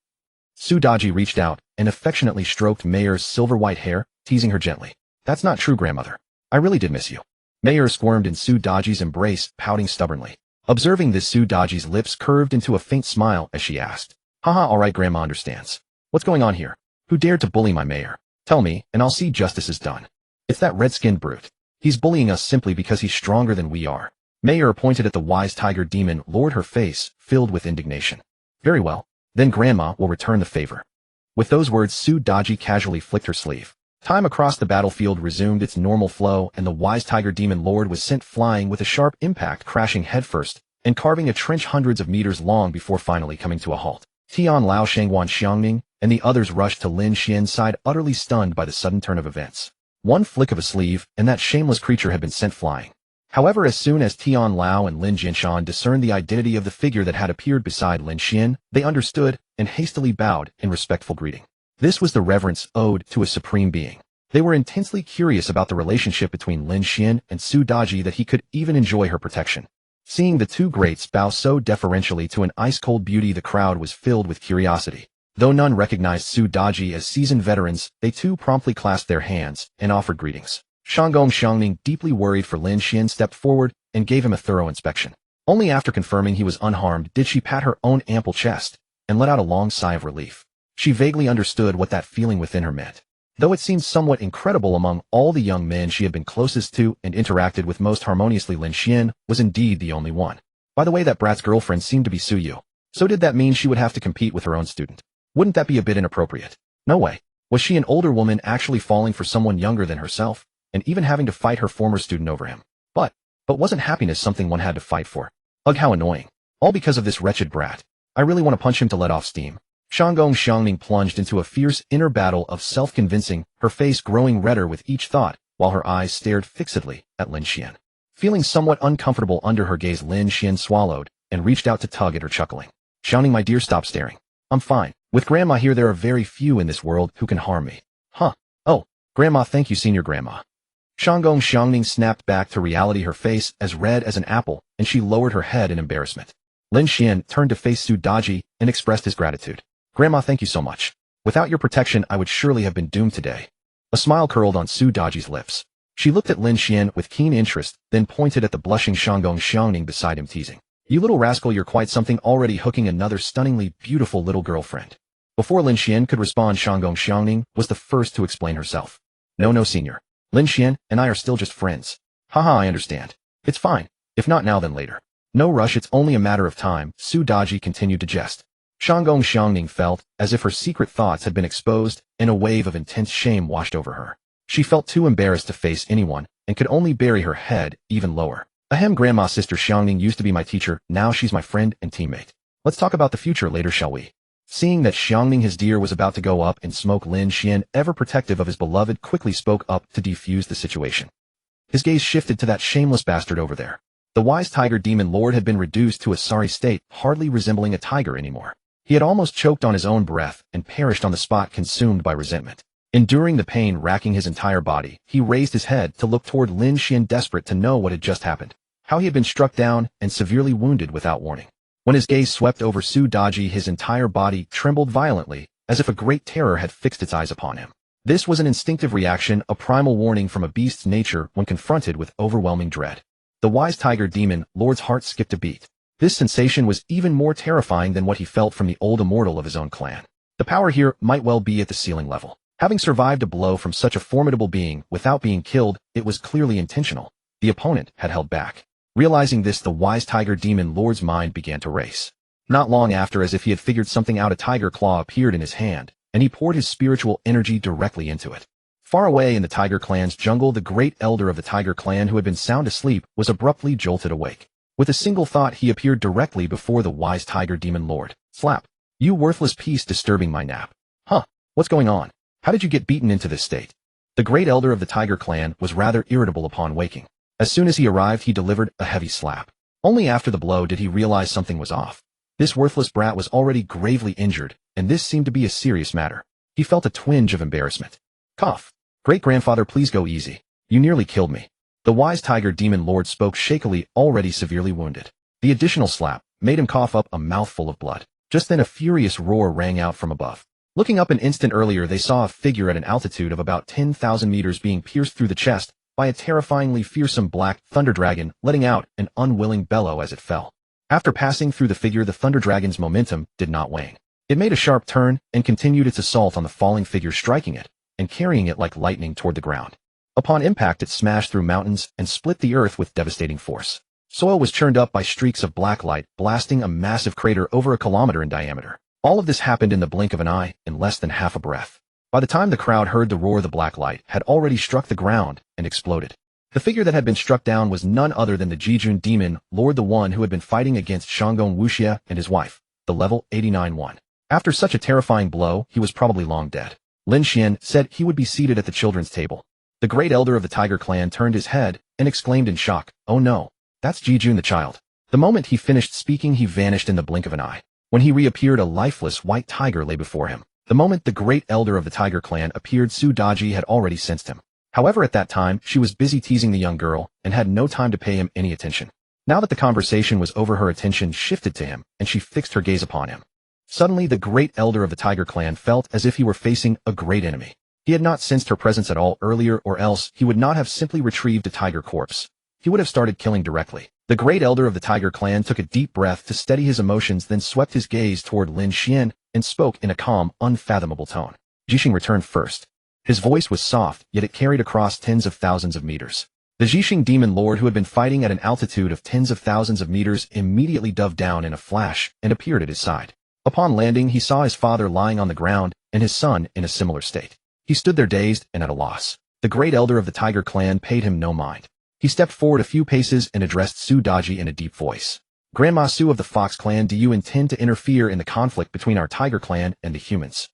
Su Daji reached out and affectionately stroked Mayor's silver-white hair, teasing her gently. "That's not true, grandmother. I really did miss you." Mayor squirmed in Su Daji's embrace, pouting stubbornly. Observing this, Su Daji's lips curved into a faint smile as she asked, "Haha, all right, grandma understands. What's going on here? Who dared to bully my Mayor? Tell me, and I'll see justice is done." "It's that red-skinned brute. He's bullying us simply because he's stronger than we are." Mayor pointed at the wise tiger demon lord, her face filled with indignation. "Very well. Then grandma will return the favor." With those words, Su Daji casually flicked her sleeve. Time across the battlefield resumed its normal flow, and the wise tiger demon lord was sent flying with a sharp impact, crashing headfirst and carving a trench hundreds of meters long before finally coming to a halt. Tian Lao, Shangguan Xiangning, and the others rushed to Lin Xuan's side, utterly stunned by the sudden turn of events. One flick of a sleeve, and that shameless creature had been sent flying. However, as soon as Tian Lao and Lin Jinshan discerned the identity of the figure that had appeared beside Lin Xuan, they understood and hastily bowed in respectful greeting. This was the reverence owed to a supreme being. They were intensely curious about the relationship between Lin Xuan and Su Daji that he could even enjoy her protection. Seeing the two greats bow so deferentially to an ice-cold beauty, the crowd was filled with curiosity. Though none recognized Su Daji as seasoned veterans, they too promptly clasped their hands and offered greetings. Shanggong Xiangning, deeply worried for Lin Xuan, stepped forward and gave him a thorough inspection. Only after confirming he was unharmed did she pat her own ample chest and let out a long sigh of relief. She vaguely understood what that feeling within her meant. Though it seemed somewhat incredible, among all the young men she had been closest to and interacted with most harmoniously, Lin Xuan was indeed the only one. By the way, that brat's girlfriend seemed to be Su Yu. So did that mean she would have to compete with her own student? Wouldn't that be a bit inappropriate? No way. Was she, an older woman, actually falling for someone younger than herself, and even having to fight her former student over him? But wasn't happiness something one had to fight for? Ugh, how annoying. All because of this wretched brat. I really want to punch him to let off steam. Shanggong Xiangning plunged into a fierce inner battle of self-convincing, her face growing redder with each thought, while her eyes stared fixedly at Lin Xuan. Feeling somewhat uncomfortable under her gaze, Lin Xuan swallowed and reached out to tug at her, chuckling. Xiangning, my dear, stop staring. I'm fine. With Grandma here, there are very few in this world who can harm me. Huh. Oh, Grandma, thank you, Senior Grandma. Shanggong Xiangning snapped back to reality, her face as red as an apple, and she lowered her head in embarrassment. Lin Xuan turned to face Su Daji and expressed his gratitude. Grandma, thank you so much. Without your protection, I would surely have been doomed today. A smile curled on Su Daji's lips. She looked at Lin Xuan with keen interest, then pointed at the blushing Shanggong Xiangning beside him, teasing. You little rascal, you're quite something, already hooking another stunningly beautiful little girlfriend. Before Lin Xuan could respond, Shanggong Xiangning was the first to explain herself. No, Senior. Lin Xuan and I are still just friends. Haha, I understand. It's fine. If not now, then later. No rush, it's only a matter of time, Su Daji continued to jest. Shanggong Xiangning felt as if her secret thoughts had been exposed, and a wave of intense shame washed over her. She felt too embarrassed to face anyone, and could only bury her head even lower. Ahem, Grandma, Sister Xiangning used to be my teacher, now she's my friend and teammate. Let's talk about the future later, shall we? Seeing that Xiangning, his dear, was about to go up in smoke, Lin Xuan, ever protective of his beloved, quickly spoke up to defuse the situation. His gaze shifted to that shameless bastard over there. The wise tiger demon lord had been reduced to a sorry state, hardly resembling a tiger anymore. He had almost choked on his own breath and perished on the spot, consumed by resentment. Enduring the pain racking his entire body, he raised his head to look toward Lin Xuan, desperate to know what had just happened. How he had been struck down and severely wounded without warning. When his gaze swept over Su Daji, his entire body trembled violently, as if a great terror had fixed its eyes upon him. This was an instinctive reaction, a primal warning from a beast's nature when confronted with overwhelming dread. The wise tiger demon lord's heart skipped a beat. This sensation was even more terrifying than what he felt from the old immortal of his own clan. The power here might well be at the ceiling level. Having survived a blow from such a formidable being without being killed, it was clearly intentional. The opponent had held back. Realizing this, the wise tiger demon lord's mind began to race. Not long after, as if he had figured something out, a tiger claw appeared in his hand, and he poured his spiritual energy directly into it. Far away in the tiger clan's jungle, the great elder of the tiger clan, who had been sound asleep, was abruptly jolted awake. With a single thought, he appeared directly before the wise tiger demon lord. Slap. You worthless piece, disturbing my nap. Huh, what's going on? How did you get beaten into this state? The great elder of the tiger clan was rather irritable upon waking. As soon as he arrived, he delivered a heavy slap. Only after the blow did he realize something was off. This worthless brat was already gravely injured, and this seemed to be a serious matter. He felt a twinge of embarrassment. Cough. Great-grandfather, please go easy. You nearly killed me. The wise tiger demon lord spoke shakily, already severely wounded. The additional slap made him cough up a mouthful of blood. Just then a furious roar rang out from above. Looking up an instant earlier, they saw a figure at an altitude of about 10,000 meters being pierced through the chest by a terrifyingly fearsome black thunder dragon, letting out an unwilling bellow as it fell. After passing through the figure, the thunder dragon's momentum did not wane. It made a sharp turn and continued its assault on the falling figure, striking it and carrying it like lightning toward the ground. Upon impact, it smashed through mountains and split the earth with devastating force. Soil was churned up by streaks of black light, blasting a massive crater over a kilometer in diameter. All of this happened in the blink of an eye, in less than half a breath. By the time the crowd heard the roar, the black light had already struck the ground and exploded. The figure that had been struck down was none other than the Jijun demon lord, the one who had been fighting against Shanggong Wuxia and his wife, the level 89 one. After such a terrifying blow, he was probably long dead. Lin Xuan said he would be seated at the children's table. The great elder of the tiger clan turned his head and exclaimed in shock, "Oh no, that's Jijun the child." The moment he finished speaking, he vanished in the blink of an eye. When he reappeared, a lifeless white tiger lay before him. The moment the great elder of the tiger clan appeared, Su Daji had already sensed him. However, at that time, she was busy teasing the young girl and had no time to pay him any attention. Now that the conversation was over, her attention shifted to him, and she fixed her gaze upon him. Suddenly, the great elder of the tiger clan felt as if he were facing a great enemy. He had not sensed her presence at all earlier, or else he would not have simply retrieved a tiger corpse. He would have started killing directly. The great elder of the tiger clan took a deep breath to steady his emotions, then swept his gaze toward Lin Xuan and spoke in a calm, unfathomable tone. Jixing returned first. His voice was soft, yet it carried across tens of thousands of meters. The Jixing demon lord, who had been fighting at an altitude of tens of thousands of meters, immediately dove down in a flash and appeared at his side. Upon landing, he saw his father lying on the ground and his son in a similar state. He stood there dazed and at a loss. The great elder of the tiger clan paid him no mind. He stepped forward a few paces and addressed Su Daji in a deep voice. Grandma Su of the Fox clan, do you intend to interfere in the conflict between our tiger clan and the humans?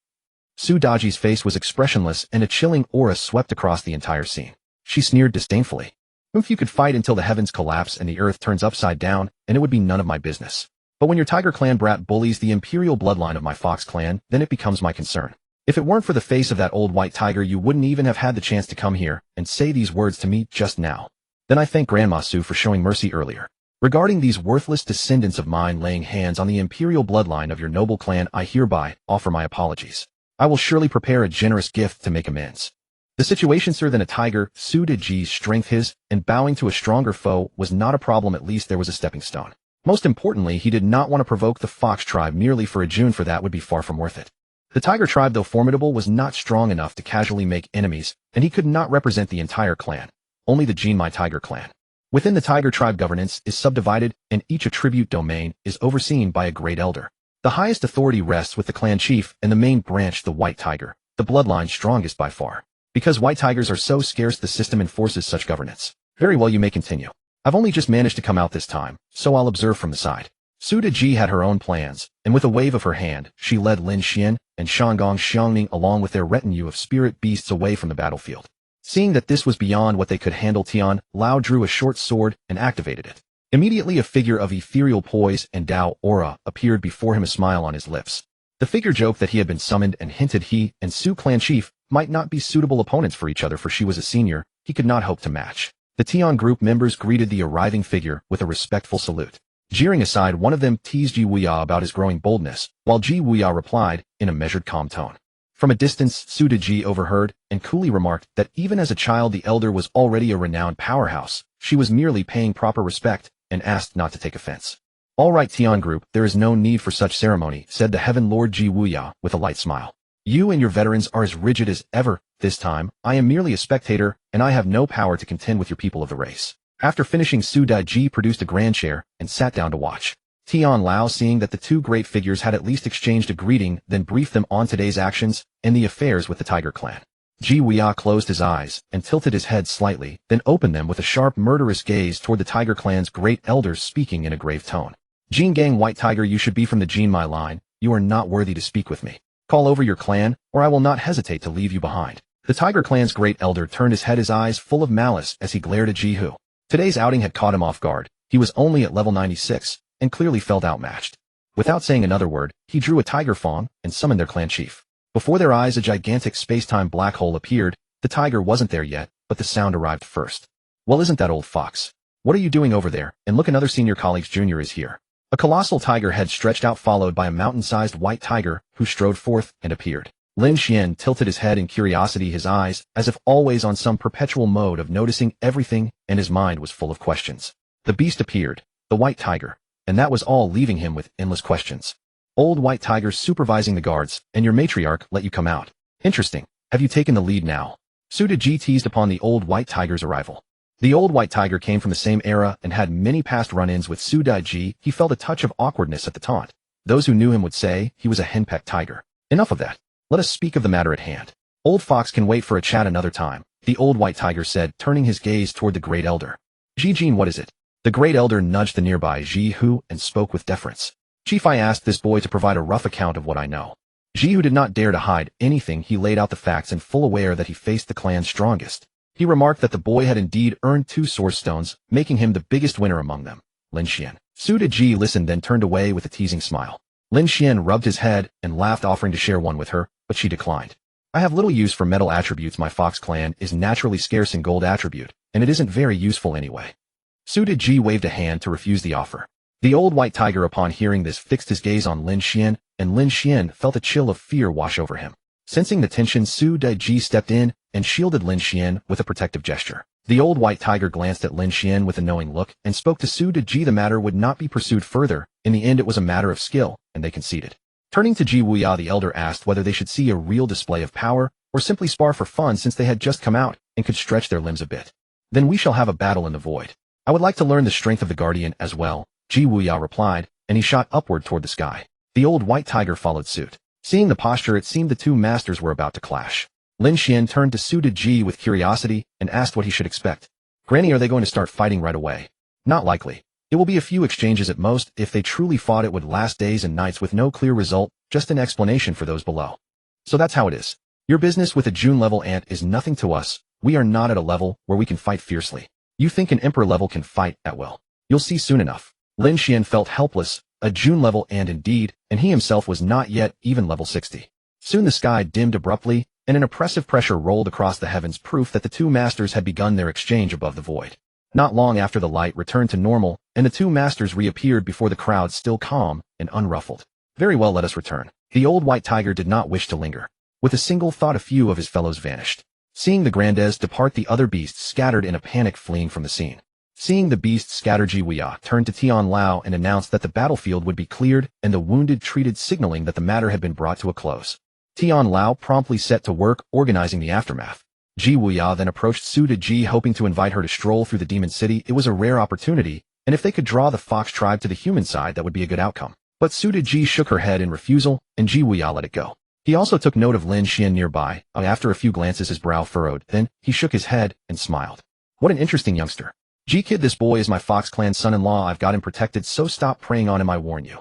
Su Daji's face was expressionless and a chilling aura swept across the entire scene. She sneered disdainfully. If you could fight until the heavens collapse and the earth turns upside down, and it would be none of my business. But when your tiger clan brat bullies the imperial bloodline of my Fox clan, then it becomes my concern. If it weren't for the face of that old white tiger, you wouldn't even have had the chance to come here and say these words to me just now. Then I thank Grandma Su for showing mercy earlier. Regarding these worthless descendants of mine laying hands on the imperial bloodline of your noble clan, I hereby offer my apologies. I will surely prepare a generous gift to make amends. The situation, sir, than a tiger, Su Daji's strength, his, and bowing to a stronger foe was not a problem. At least there was a stepping stone. Most importantly, he did not want to provoke the Fox tribe merely for a June, for that would be far from worth it. The tiger tribe, though formidable, was not strong enough to casually make enemies, and he could not represent the entire clan. Only the Jinmai tiger clan. Within the tiger tribe, governance is subdivided, and each attribute domain is overseen by a great elder. The highest authority rests with the clan chief and the main branch, the white tiger, the bloodline strongest by far. Because white tigers are so scarce, the system enforces such governance. Very well, you may continue. I've only just managed to come out this time, so I'll observe from the side. Su Daji had her own plans, and with a wave of her hand, she led Lin Xuan and Shangong Xiangning along with their retinue of spirit beasts away from the battlefield. Seeing that this was beyond what they could handle, Tian Lao drew a short sword and activated it. Immediately a figure of ethereal poise and Dao aura appeared before him, a smile on his lips. The figure joked that he had been summoned and hinted he and Su clan chief might not be suitable opponents for each other, for she was a senior he could not hope to match. The Tian group members greeted the arriving figure with a respectful salute. Jeering aside, one of them teased Ji Wuya about his growing boldness, while Ji Wuya replied in a measured, calm tone. From a distance, Su Daji overheard and coolly remarked that even as a child the elder was already a renowned powerhouse. She was merely paying proper respect and asked not to take offense. All right, Tian group, there is no need for such ceremony, said the Heaven Lord Ji Wuya with a light smile. You and your veterans are as rigid as ever. This time, I am merely a spectator, and I have no power to contend with your people of the race. After finishing, Su Daji produced a grand chair and sat down to watch. Tian Lao, seeing that the two great figures had at least exchanged a greeting, then briefed them on today's actions and the affairs with the Tiger clan. Ji Wuya closed his eyes and tilted his head slightly, then opened them with a sharp, murderous gaze toward the Tiger clan's great elders, speaking in a grave tone. Jin Gang White Tiger, you should be from the Jinmai line. You are not worthy to speak with me. Call over your clan, or I will not hesitate to leave you behind. The Tiger clan's great elder turned his head, his eyes full of malice as he glared at Ji Hu. Today's outing had caught him off guard. He was only at level 96, and clearly felt outmatched. Without saying another word, he drew a tiger fawn and summoned their clan chief. Before their eyes, a gigantic space-time black hole appeared. The tiger wasn't there yet, but the sound arrived first. Well, isn't that old fox? What are you doing over there? And look, another senior colleagues junior is here. A colossal tiger head stretched out, followed by a mountain-sized white tiger, who strode forth and appeared. Lin Xuan tilted his head in curiosity, his eyes, as if always on some perpetual mode of noticing everything, and his mind was full of questions. The beast appeared, the white tiger, and that was all, leaving him with endless questions. Old white tiger supervising the guards, and your matriarch let you come out. Interesting. Have you taken the lead now? Su Daji teased upon the old white tiger's arrival. The old white tiger came from the same era and had many past run-ins with Su Daji. He felt a touch of awkwardness at the taunt. Those who knew him would say he was a henpecked tiger. Enough of that. Let us speak of the matter at hand. Old fox can wait for a chat another time, the old white tiger said, turning his gaze toward the great elder. Ji Jin, what is it? The great elder nudged the nearby Ji Hu and spoke with deference. Chief, I asked this boy to provide a rough account of what I know. Ji Hu did not dare to hide anything. He laid out the facts, and full aware that he faced the clan's strongest. He remarked that the boy had indeed earned 2 source stones, making him the biggest winner among them. Lin Xuan. Su Daji listened, then turned away with a teasing smile. Lin Xuan rubbed his head and laughed, offering to share one with her, but but she declined. I have little use for metal attributes. My fox clan is naturally scarce in gold attribute, and it isn't very useful anyway. Su Deji waved a hand to refuse the offer. The old white tiger upon hearing this fixed his gaze on Lin Xuan, and Lin Xuan felt a chill of fear wash over him. Sensing the tension, Su Deji stepped in and shielded Lin Xuan with a protective gesture. The old white tiger glanced at Lin Xuan with a knowing look and spoke to Su Deji. The matter would not be pursued further. In the end, it was a matter of skill, and they conceded. Turning to Ji Wuya, the elder asked whether they should see a real display of power or simply spar for fun since they had just come out and could stretch their limbs a bit. Then we shall have a battle in the void. I would like to learn the strength of the guardian as well, Ji Wuya replied, and he shot upward toward the sky. The old white tiger followed suit. Seeing the posture, it seemed the two masters were about to clash. Lin Xuan turned to Su Deji with curiosity and asked what he should expect. Granny, are they going to start fighting right away? Not likely. It will be a few exchanges at most. If they truly fought, it would last days and nights with no clear result, just an explanation for those below. So that's how it is. Your business with a June-level ant is nothing to us. We are not at a level where we can fight fiercely. You think an emperor level can fight at will? You'll see soon enough. Lin Xuan felt helpless, a June-level ant indeed, and he himself was not yet even level 60. Soon the sky dimmed abruptly, and an oppressive pressure rolled across the heavens, proof that the two masters had begun their exchange above the void. Not long after, the light returned to normal, and the two masters reappeared before the crowd, still calm and unruffled. Very well, let us return. The old white tiger did not wish to linger. With a single thought, a few of his fellows vanished. Seeing the grandees depart, the other beasts scattered in a panic, fleeing from the scene. Seeing the beasts scatter, Ji Wuya turned to Tian Lao and announced that the battlefield would be cleared and the wounded treated, signaling that the matter had been brought to a close. Tian Lao promptly set to work organizing the aftermath. Ji Wuya then approached Su Deji, hoping to invite her to stroll through the demon city. It was a rare opportunity, and if they could draw the fox tribe to the human side, that would be a good outcome. But Su Deji shook her head in refusal, and Ji Wuya let it go. He also took note of Lin Xuan nearby. After a few glances, his brow furrowed. Then he shook his head and smiled. What an interesting youngster. Ji kid, this boy is my Fox clan son-in-law. I've got him protected, so stop preying on him, I warn you.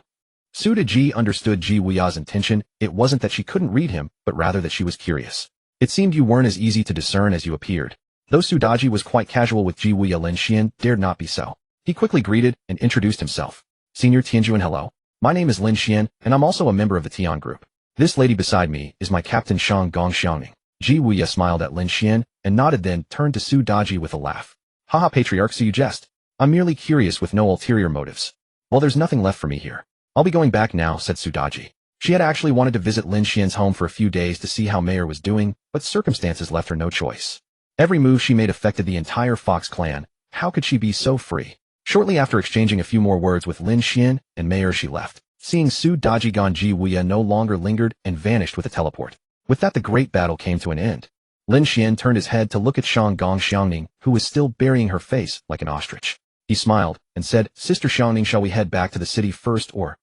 Su Deji understood Ji Wuya's intention. It wasn't that she couldn't read him, but rather that she was curious. It seemed you weren't as easy to discern as you appeared. Though Su Deji was quite casual with Ji Wuya, Lin Xuan dared not be so. He quickly greeted and introduced himself. Senior Tianjuan, hello. My name is Lin Xuan, and I'm also a member of the Tian group. This lady beside me is my captain Shang Gong Xiaoning. Ji Wuya smiled at Lin Xuan and nodded, then turned to Su Deji with a laugh. Haha, patriarch, so you jest. I'm merely curious with no ulterior motives. Well, there's nothing left for me here. I'll be going back now, said Su Deji. She had actually wanted to visit Lin Xuan's home for a few days to see how Mayor was doing, but circumstances left her no choice. Every move she made affected the entire Fox clan. How could she be so free? Shortly after exchanging a few more words with Lin Xuan and Mayor, she left. Seeing Su Deji gone, Ji Wuya no longer lingered and vanished with a teleport. With that, the great battle came to an end. Lin Xuan turned his head to look at Shang Gong Xiaoning, who was still burying her face like an ostrich. He smiled and said, Sister Xiaoning, shall we head back to the city first or?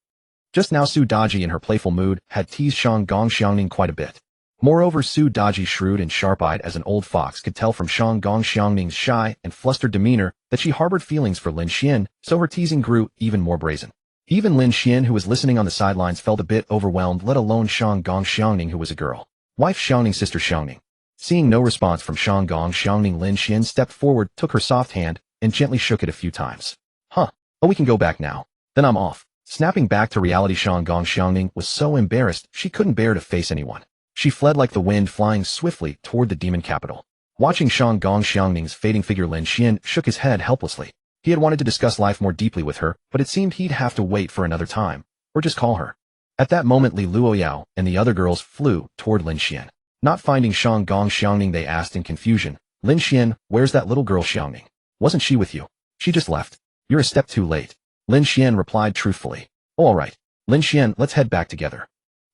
Just now, Su Deji, in her playful mood, had teased Shang Gong Xiaoning quite a bit. Moreover, Su Deji, shrewd and sharp-eyed as an old fox, could tell from Shang Gong Xiaoning's shy and flustered demeanor that she harbored feelings for Lin Xuan, so her teasing grew even more brazen. Even Lin Xuan, who was listening on the sidelines, felt a bit overwhelmed, let alone Shang Gong Xiaoning, who was a girl. Wife Xiaoning, sister Xiaoning. Seeing no response from Shang Gong Xiaoning, Lin Xuan stepped forward, took her soft hand, and gently shook it a few times. Huh. Oh, we can go back now. Then I'm off. Snapping back to reality, Shang Gong Xiaoning was so embarrassed she couldn't bear to face anyone. She fled like the wind, flying swiftly toward the demon capital. Watching Shang Gong Xiaoning's fading figure, Lin Xuan shook his head helplessly. He had wanted to discuss life more deeply with her, but it seemed he'd have to wait for another time, or just call her. At that moment, Li Luoyao and the other girls flew toward Lin Xuan. Not finding Shang Gong Xiaoning, they asked in confusion, Lin Xuan, where's that little girl Xiaoning? Wasn't she with you? She just left. You're a step too late. Lin Xuan replied truthfully. Oh, all right. Lin Xuan, let's head back together.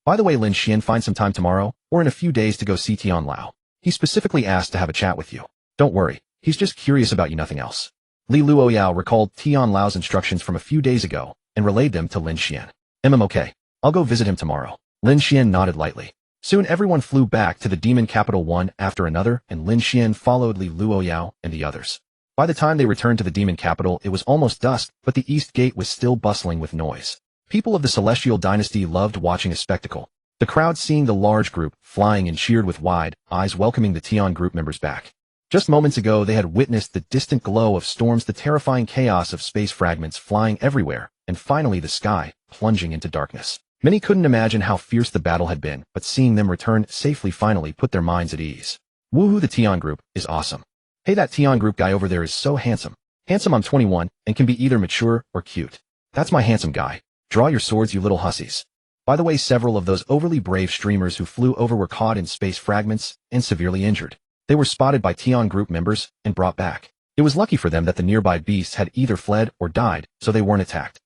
By the way, Lin Xuan, find some time tomorrow, or in a few days, to go see Tian Lao. He specifically asked to have a chat with you. Don't worry, he's just curious about you, nothing else. Li Luoyao recalled Tian Lao's instructions from a few days ago and relayed them to Lin Xuan. Okay, I'll go visit him tomorrow. Lin Xuan nodded lightly. Soon everyone flew back to the demon capital, one after another, and Lin Xuan followed Li Luoyao and the others. By the time they returned to the demon capital, it was almost dusk, but the east gate was still bustling with noise. People of the Celestial Dynasty loved watching a spectacle. The crowd seeing the large group flying and cheered with wide eyes, welcoming the Tian group members back. Just moments ago, they had witnessed the distant glow of storms, the terrifying chaos of space fragments flying everywhere, and finally the sky plunging into darkness. Many couldn't imagine how fierce the battle had been, but seeing them return safely finally put their minds at ease. Woohoo, the Tian group is awesome. Hey, that Tian group guy over there is so handsome. Handsome, I'm 21, and can be either mature or cute. That's my handsome guy. Draw your swords, you little hussies. By the way, several of those overly brave streamers who flew over were caught in space fragments and severely injured. They were spotted by Tian group members and brought back. It was lucky for them that the nearby beasts had either fled or died, so they weren't attacked.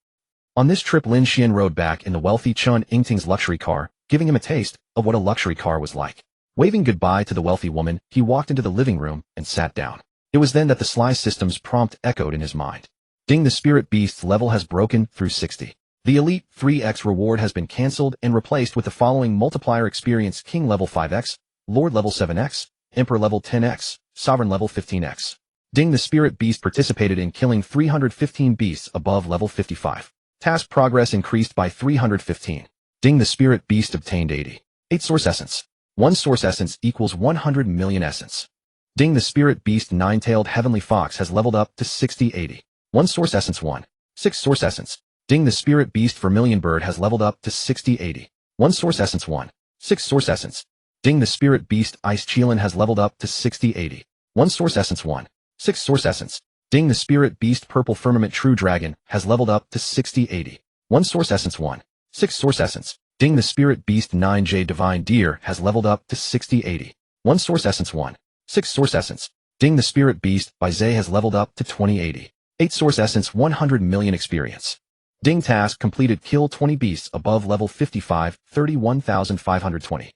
On this trip, Lin Xuan rode back in the wealthy Chun Yingting's luxury car, giving him a taste of what a luxury car was like. Waving goodbye to the wealthy woman, he walked into the living room and sat down. It was then that the Sly System's prompt echoed in his mind. Ding, the Spirit Beast's level has broken through 60. The Elite 3x reward has been cancelled and replaced with the following multiplier experience: King level 5x, Lord level 7x, Emperor level 10x, Sovereign level 15x. Ding, the Spirit Beast participated in killing 315 beasts above level 55. Task progress increased by 315. Ding, the Spirit Beast obtained 88 Source Essence. 1 Source Essence equals 100 million Essence. Ding, the Spirit Beast Nine-Tailed Heavenly Fox has leveled up to 6080. 1 Source Essence 1. 6 Source Essence. Ding, the Spirit Beast Vermilion Bird has leveled up to 6080. 1 Source Essence 1. 6 Source Essence. Ding, the Spirit Beast Ice Cheelin has leveled up to 6080. 1 Source Essence 1. 6 Source Essence. Ding, the Spirit Beast Purple Firmament True Dragon has leveled up to 6080. 1 Source Essence 1. 6 Source Essence. Ding, the Spirit Beast 9J Divine Deer has leveled up to 6080. 1 Source Essence 1. 6 Source Essence. Ding, the Spirit Beast by Zay has leveled up to 2080. 8 Source Essence 100 million experience. Ding, task completed: kill 20 beasts above level 55, 31,520.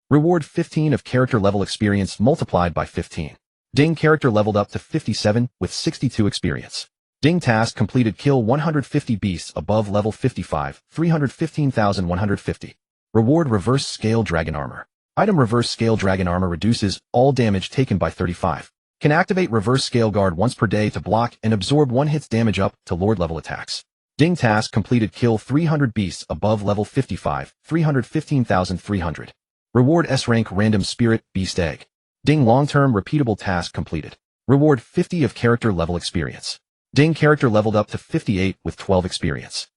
Reward 15 of character level experience multiplied by 15. Ding, character leveled up to 57 with 62 experience. Ding, task completed: kill 150 beasts above level 55, 315,150. Reward reverse scale dragon armor. Item: reverse scale dragon armor reduces all damage taken by 35. Can activate reverse scale guard once per day to block and absorb 1 hit's damage up to Lord level attacks. Ding, task completed: kill 300 beasts above level 55, 315,300. Reward S-rank random spirit beast egg. Ding, long-term repeatable task completed. Reward 50 of character level experience. Ding, character leveled up to 58 with 12 experience.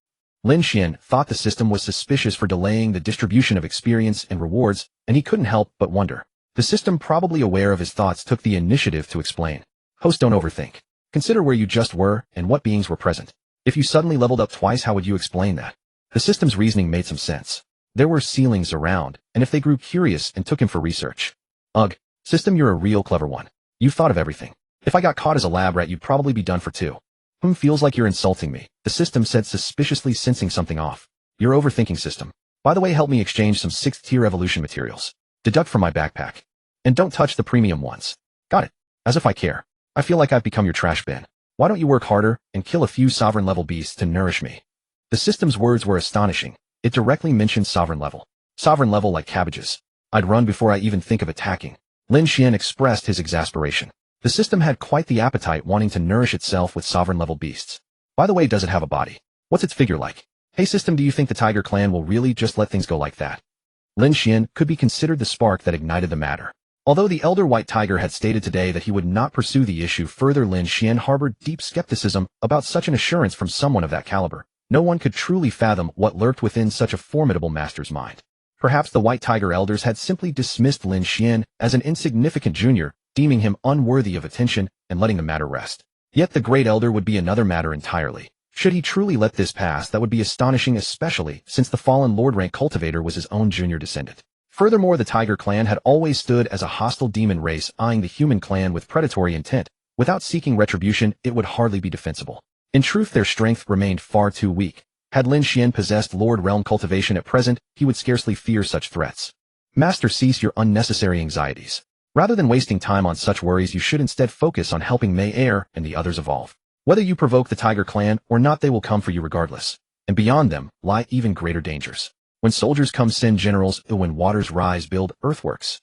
Lin Xuan thought the system was suspicious for delaying the distribution of experience and rewards, and he couldn't help but wonder. The system, probably aware of his thoughts, took the initiative to explain. Host, don't overthink. Consider where you just were and what beings were present. If you suddenly leveled up twice, how would you explain that? The system's reasoning made some sense. There were ceilings around, and if they grew curious and took him for research. Ugh, system, you're a real clever one. You've thought of everything. If I got caught as a lab rat, you'd probably be done for too. Feels like you're insulting me, the system said, suspiciously sensing something off. You're overthinking, system. By the way, help me exchange some 6th tier evolution materials. Deduct from my backpack. And don't touch the premium ones. Got it. As if I care. I feel like I've become your trash bin. Why don't you work harder and kill a few sovereign level beasts to nourish me? The system's words were astonishing. It directly mentioned sovereign level. Sovereign level like cabbages. I'd run before I even think of attacking. Lin Xuan expressed his exasperation. The system had quite the appetite, wanting to nourish itself with sovereign level beasts. By the way, does it have a body? What's its figure like? Hey system, do you think the Tiger Clan will really just let things go like that? Lin Xuan could be considered the spark that ignited the matter. Although the elder White Tiger had stated today that he would not pursue the issue further, Lin Xuan harbored deep skepticism about such an assurance from someone of that caliber. No one could truly fathom what lurked within such a formidable master's mind. Perhaps the White Tiger elders had simply dismissed Lin Xuan as an insignificant junior, deeming him unworthy of attention and letting the matter rest. Yet the great elder would be another matter entirely. Should he truly let this pass, that would be astonishing, especially since the fallen Lord rank cultivator was his own junior descendant. Furthermore, the Tiger Clan had always stood as a hostile demon race eyeing the human clan with predatory intent. Without seeking retribution, it would hardly be defensible. In truth, their strength remained far too weak. Had Lin Xuan possessed Lord Realm cultivation at present, he would scarcely fear such threats. Master, cease your unnecessary anxieties. Rather than wasting time on such worries, you should instead focus on helping Mei Er and the others evolve. Whether you provoke the Tiger Clan or not, they will come for you regardless. And beyond them lie even greater dangers. When soldiers come, send generals. When waters rise, build earthworks.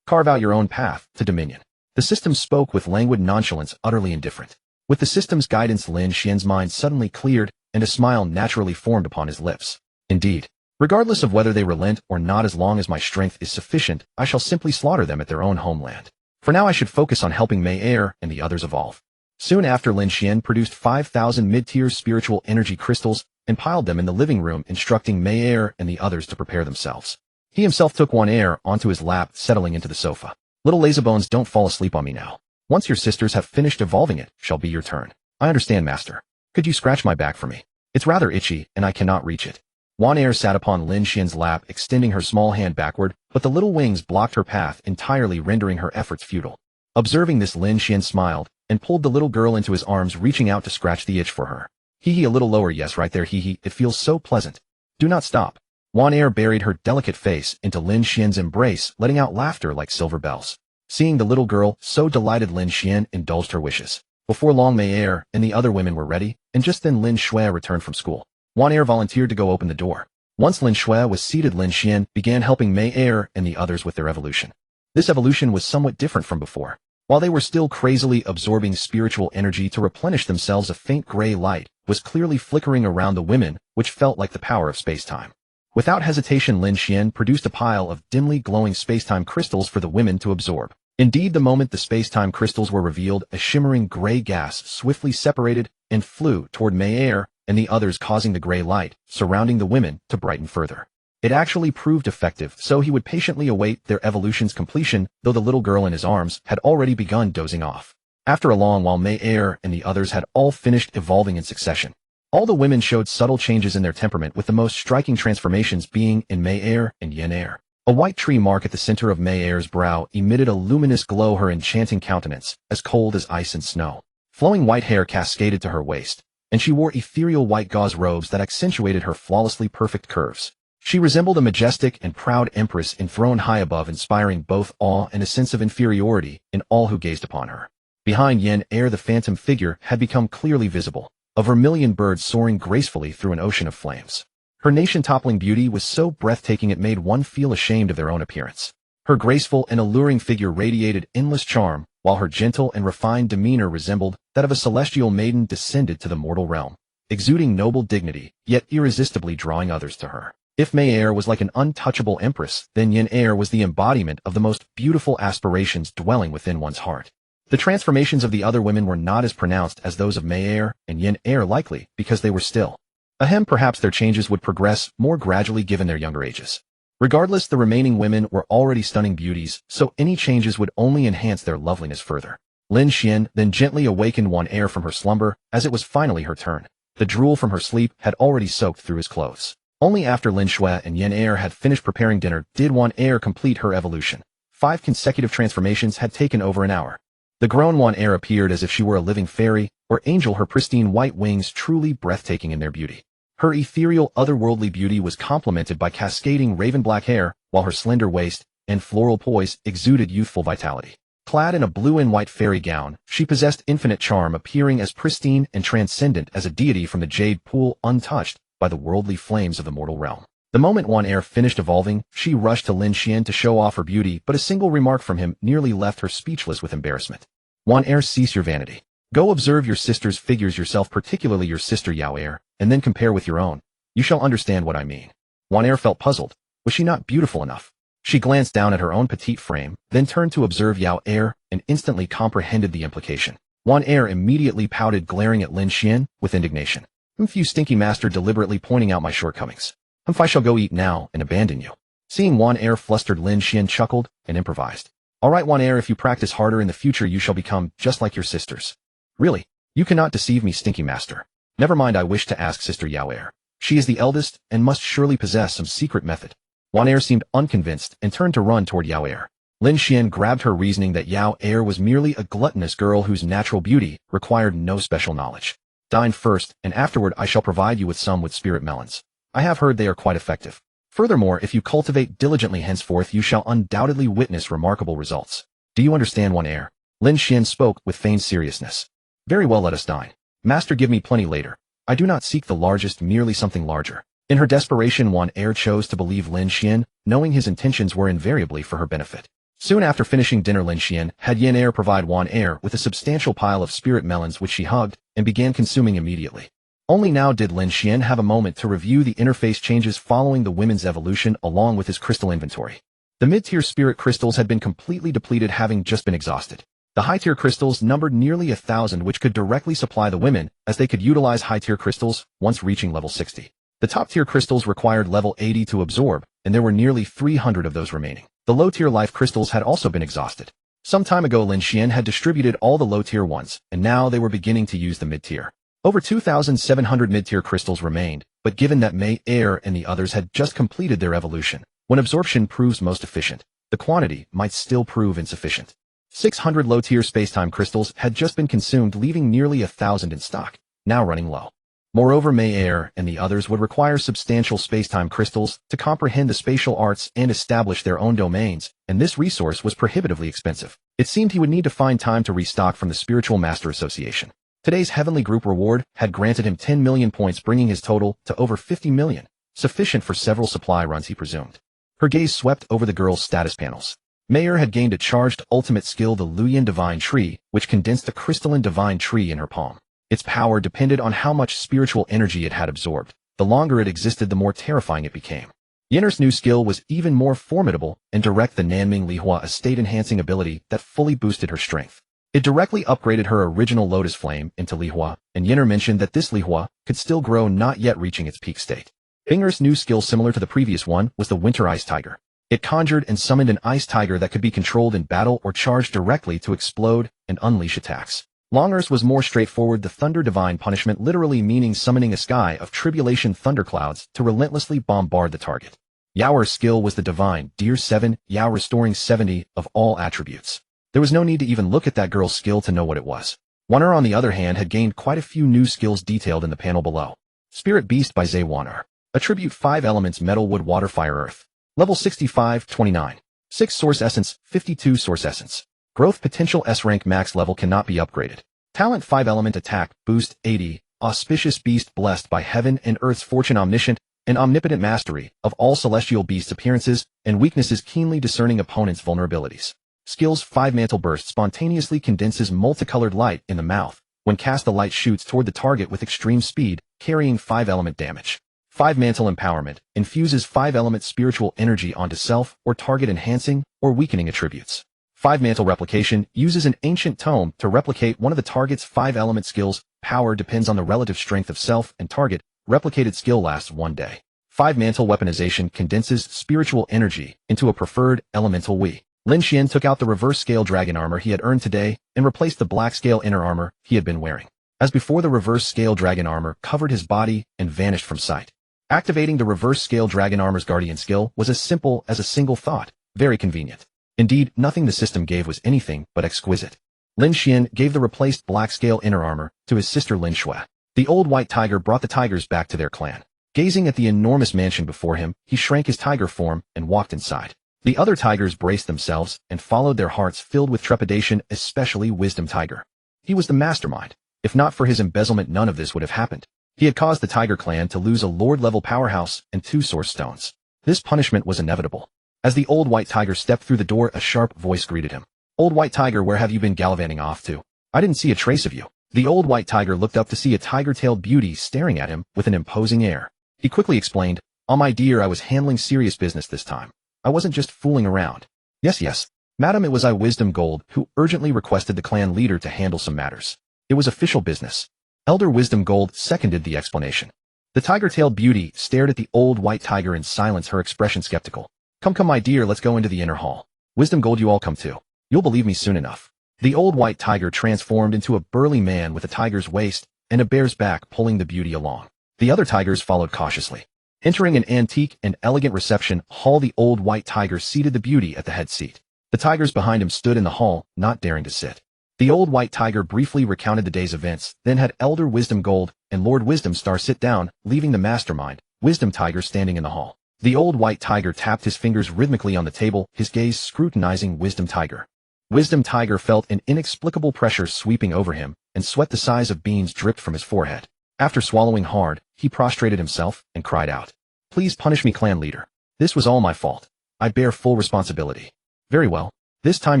Carve out your own path to dominion. The system spoke with languid nonchalance, utterly indifferent. With the system's guidance, Lin Xuan's mind suddenly cleared, and a smile naturally formed upon his lips. Indeed, regardless of whether they relent or not, as long as my strength is sufficient, I shall simply slaughter them at their own homeland. For now, I should focus on helping Mei Er and the others evolve. Soon after, Lin Xuan produced 5,000 mid-tier spiritual energy crystals, and piled them in the living room, instructing Mei Er and the others to prepare themselves. He himself took Wan Er onto his lap, settling into the sofa. Little lazybones, don't fall asleep on me now. Once your sisters have finished evolving, it shall be your turn. I understand, master. Could you scratch my back for me? It's rather itchy, and I cannot reach it. Wan Er sat upon Lin Xuan's lap, extending her small hand backward, but the little wings blocked her path, entirely rendering her efforts futile. Observing this, Lin Xuan smiled, and pulled the little girl into his arms, reaching out to scratch the itch for her. Hee, a little lower, yes, right there, hee, it feels so pleasant. Do not stop. Wan Er buried her delicate face into Lin Xuan's embrace, letting out laughter like silver bells. Seeing the little girl so delighted, Lin Xuan indulged her wishes. Before long, Mei Er and the other women were ready, and just then Lin Xuan returned from school. Wan Er volunteered to go open the door. Once Lin Xuan was seated, Lin Xuan began helping Mei Er and the others with their evolution. This evolution was somewhat different from before. While they were still crazily absorbing spiritual energy to replenish themselves, a faint gray light was clearly flickering around the women, which felt like the power of space-time. Without hesitation, Lin Xuan produced a pile of dimly glowing space-time crystals for the women to absorb. Indeed, the moment the space-time crystals were revealed, a shimmering gray gas swiftly separated and flew toward Mei Er and the others, causing the gray light surrounding the women to brighten further. It actually proved effective, so he would patiently await their evolution's completion, though the little girl in his arms had already begun dozing off. After a long while, Mei Er and the others had all finished evolving in succession. All the women showed subtle changes in their temperament, with the most striking transformations being in Mei Er and Yin Er. A white tree mark at the center of Mei Er's brow emitted a luminous glow, her enchanting countenance, as cold as ice and snow. Flowing white hair cascaded to her waist, and she wore ethereal white gauze robes that accentuated her flawlessly perfect curves. She resembled a majestic and proud empress enthroned high above, inspiring both awe and a sense of inferiority in all who gazed upon her. Behind Yin Er, the phantom figure had become clearly visible, a vermilion bird soaring gracefully through an ocean of flames. Her nation-toppling beauty was so breathtaking it made one feel ashamed of their own appearance. Her graceful and alluring figure radiated endless charm, while her gentle and refined demeanor resembled that of a celestial maiden descended to the mortal realm, exuding noble dignity, yet irresistibly drawing others to her. If Mei Er was like an untouchable empress, then Yin Er was the embodiment of the most beautiful aspirations dwelling within one's heart. The transformations of the other women were not as pronounced as those of Mei Er and Yin Er, likely because they were still. Perhaps their changes would progress more gradually given their younger ages. Regardless, the remaining women were already stunning beauties, so any changes would only enhance their loveliness further. Lin Xuan then gently awakened Wan Er from her slumber, as it was finally her turn. The drool from her sleep had already soaked through his clothes. Only after Lin Xuan and Yin Er had finished preparing dinner did Wan Er complete her evolution. 5 consecutive transformations had taken over an hour. The grown Wan Er appeared as if she were a living fairy or angel, her pristine white wings truly breathtaking in their beauty. Her ethereal, otherworldly beauty was complemented by cascading raven-black hair, while her slender waist and floral poise exuded youthful vitality. Clad in a blue and white fairy gown, she possessed infinite charm, appearing as pristine and transcendent as a deity from the jade pool, untouched by the worldly flames of the mortal realm. The moment Wan Er finished evolving, she rushed to Lin Xuan to show off her beauty, but a single remark from him nearly left her speechless with embarrassment. Wan Er, cease your vanity. Go observe your sister's figures yourself, particularly your sister Yao Er, and then compare with your own. You shall understand what I mean. Wan Er felt puzzled. Was she not beautiful enough? She glanced down at her own petite frame, then turned to observe Yao Er, and instantly comprehended the implication. Wan Er immediately pouted, glaring at Lin Xuan with indignation. You stinky master, deliberately pointing out my shortcomings. I shall go eat now and abandon you. Seeing Wan Er flustered, Lin Xuan chuckled and improvised. All right, Wan Er, if you practice harder in the future, you shall become just like your sisters. Really? You cannot deceive me, stinky master. Never mind, I wish to ask Sister Yao Er. She is the eldest and must surely possess some secret method. Wan Er seemed unconvinced and turned to run toward Yao Er. Lin Xuan grabbed her, reasoning that Yao Er was merely a gluttonous girl whose natural beauty required no special knowledge. Dine first, and afterward I shall provide you with some with spirit melons. I have heard they are quite effective. Furthermore, if you cultivate diligently henceforth, you shall undoubtedly witness remarkable results. Do you understand, Wan Er? Lin Xuan spoke with feigned seriousness. Very well, let us dine. Master, give me plenty later. I do not seek the largest, merely something larger. In her desperation, Wan Er chose to believe Lin Xuan, knowing his intentions were invariably for her benefit. Soon after finishing dinner, Lin Xuan had Yin Er provide Wan Er with a substantial pile of spirit melons, which she hugged and began consuming immediately. Only now did Lin Xuan have a moment to review the interface changes following the women's evolution along with his crystal inventory. The mid-tier spirit crystals had been completely depleted, having just been exhausted. The high-tier crystals numbered nearly 1,000 which could directly supply the women, as they could utilize high-tier crystals once reaching level 60. The top-tier crystals required level 80 to absorb, and there were nearly 300 of those remaining. The low-tier life crystals had also been exhausted. Some time ago Lin Xuan had distributed all the low-tier ones, and now they were beginning to use the mid-tier. Over 2,700 mid-tier crystals remained, but given that Mei, Air, and the others had just completed their evolution, when absorption proves most efficient, the quantity might still prove insufficient. 600 low-tier space-time crystals had just been consumed, leaving nearly 1,000 in stock, now running low. Moreover, Mei, Air, and the others would require substantial space-time crystals to comprehend the spatial arts and establish their own domains, and this resource was prohibitively expensive. It seemed he would need to find time to restock from the Spiritual Master Association. Today's Heavenly Group reward had granted him 10 million points, bringing his total to over 50 million, sufficient for several supply runs he presumed. Her gaze swept over the girl's status panels. Mayer had gained a charged ultimate skill, the Luyan Divine Tree, which condensed the crystalline divine tree in her palm. Its power depended on how much spiritual energy it had absorbed. The longer it existed, the more terrifying it became. Yenner's new skill was even more formidable and direct, the Nanming Lihua, a state-enhancing ability that fully boosted her strength. It directly upgraded her original Lotus Flame into Lihua, and Yenner mentioned that this Lihua could still grow, not yet reaching its peak state. Binger's new skill, similar to the previous one, was the Winter Ice Tiger. It conjured and summoned an ice tiger that could be controlled in battle or charged directly to explode and unleash attacks. Longer's was more straightforward, the Thunder Divine Punishment, literally meaning summoning a sky of tribulation thunderclouds to relentlessly bombard the target. Yaoer's skill was the Divine Deer 7, Yao, restoring 70 of all attributes. There was no need to even look at that girl's skill to know what it was. Wan'er, on the other hand, had gained quite a few new skills detailed in the panel below. Spirit Beast by Zhe Wan'er. Attribute 5 elements: metal, wood, water, fire, earth. Level 65, 29. 6 Source Essence, 52 Source Essence. Growth potential: S rank, max level, cannot be upgraded. Talent: 5 element, attack, boost, 80. Auspicious beast, blessed by heaven and earth's fortune, omniscient and omnipotent mastery of all celestial beasts' appearances and weaknesses, keenly discerning opponents' vulnerabilities. Skills: 5 Mantle Burst, spontaneously condenses multicolored light in the mouth. When cast, the light shoots toward the target with extreme speed, carrying 5 element damage. 5 Mantle Empowerment, infuses 5 element spiritual energy onto self or target, enhancing or weakening attributes. 5 Mantle Replication, uses an ancient tome to replicate one of the target's 5 element skills. Power depends on the relative strength of self and target. Replicated skill lasts 1 day. 5 Mantle Weaponization, condenses spiritual energy into a preferred elemental Wii. Lin Xuan took out the reverse scale dragon armor he had earned today and replaced the black scale inner armor he had been wearing. As before, the reverse scale dragon armor covered his body and vanished from sight. Activating the reverse scale dragon armor's guardian skill was as simple as a single thought, very convenient. Indeed, nothing the system gave was anything but exquisite. Lin Xuan gave the replaced black scale inner armor to his sister Lin Xuan. The old white tiger brought the tigers back to their clan. Gazing at the enormous mansion before him, he shrank his tiger form and walked inside. The other tigers braced themselves and followed, their hearts filled with trepidation, especially Wisdom Tiger. He was the mastermind. If not for his embezzlement, none of this would have happened. He had caused the Tiger clan to lose a Lord-level powerhouse and 2 source stones. This punishment was inevitable. As the old white tiger stepped through the door, a sharp voice greeted him. "Old white tiger, where have you been gallivanting off to? I didn't see a trace of you." The old white tiger looked up to see a tiger-tailed beauty staring at him with an imposing air. He quickly explained, "Oh my dear, I was handling serious business this time. I wasn't just fooling around." Yes, madam, it was I, Wisdom Gold, who urgently requested the clan leader to handle some matters. It was official business." Elder Wisdom Gold seconded the explanation. The tiger-tailed beauty stared at the old white tiger in silence, her expression skeptical. Come, my dear, let's go into the inner hall. Wisdom Gold, you all come too. You'll believe me soon enough." The old white tiger transformed into a burly man with a tiger's waist and a bear's back, pulling the beauty along. The other tigers followed cautiously. Entering an antique and elegant reception hall, the old white tiger seated the beauty at the head seat. The tigers behind him stood in the hall, not daring to sit. The old white tiger briefly recounted the day's events, then had Elder Wisdom Gold and Lord Wisdom Star sit down, leaving the mastermind, Wisdom Tiger, standing in the hall. The old white tiger tapped his fingers rhythmically on the table, his gaze scrutinizing Wisdom Tiger. Wisdom Tiger felt an inexplicable pressure sweeping over him, and sweat the size of beans dripped from his forehead. After swallowing hard, he prostrated himself and cried out, "Please punish me, clan leader. This was all my fault. I bear full responsibility." "Very well. This time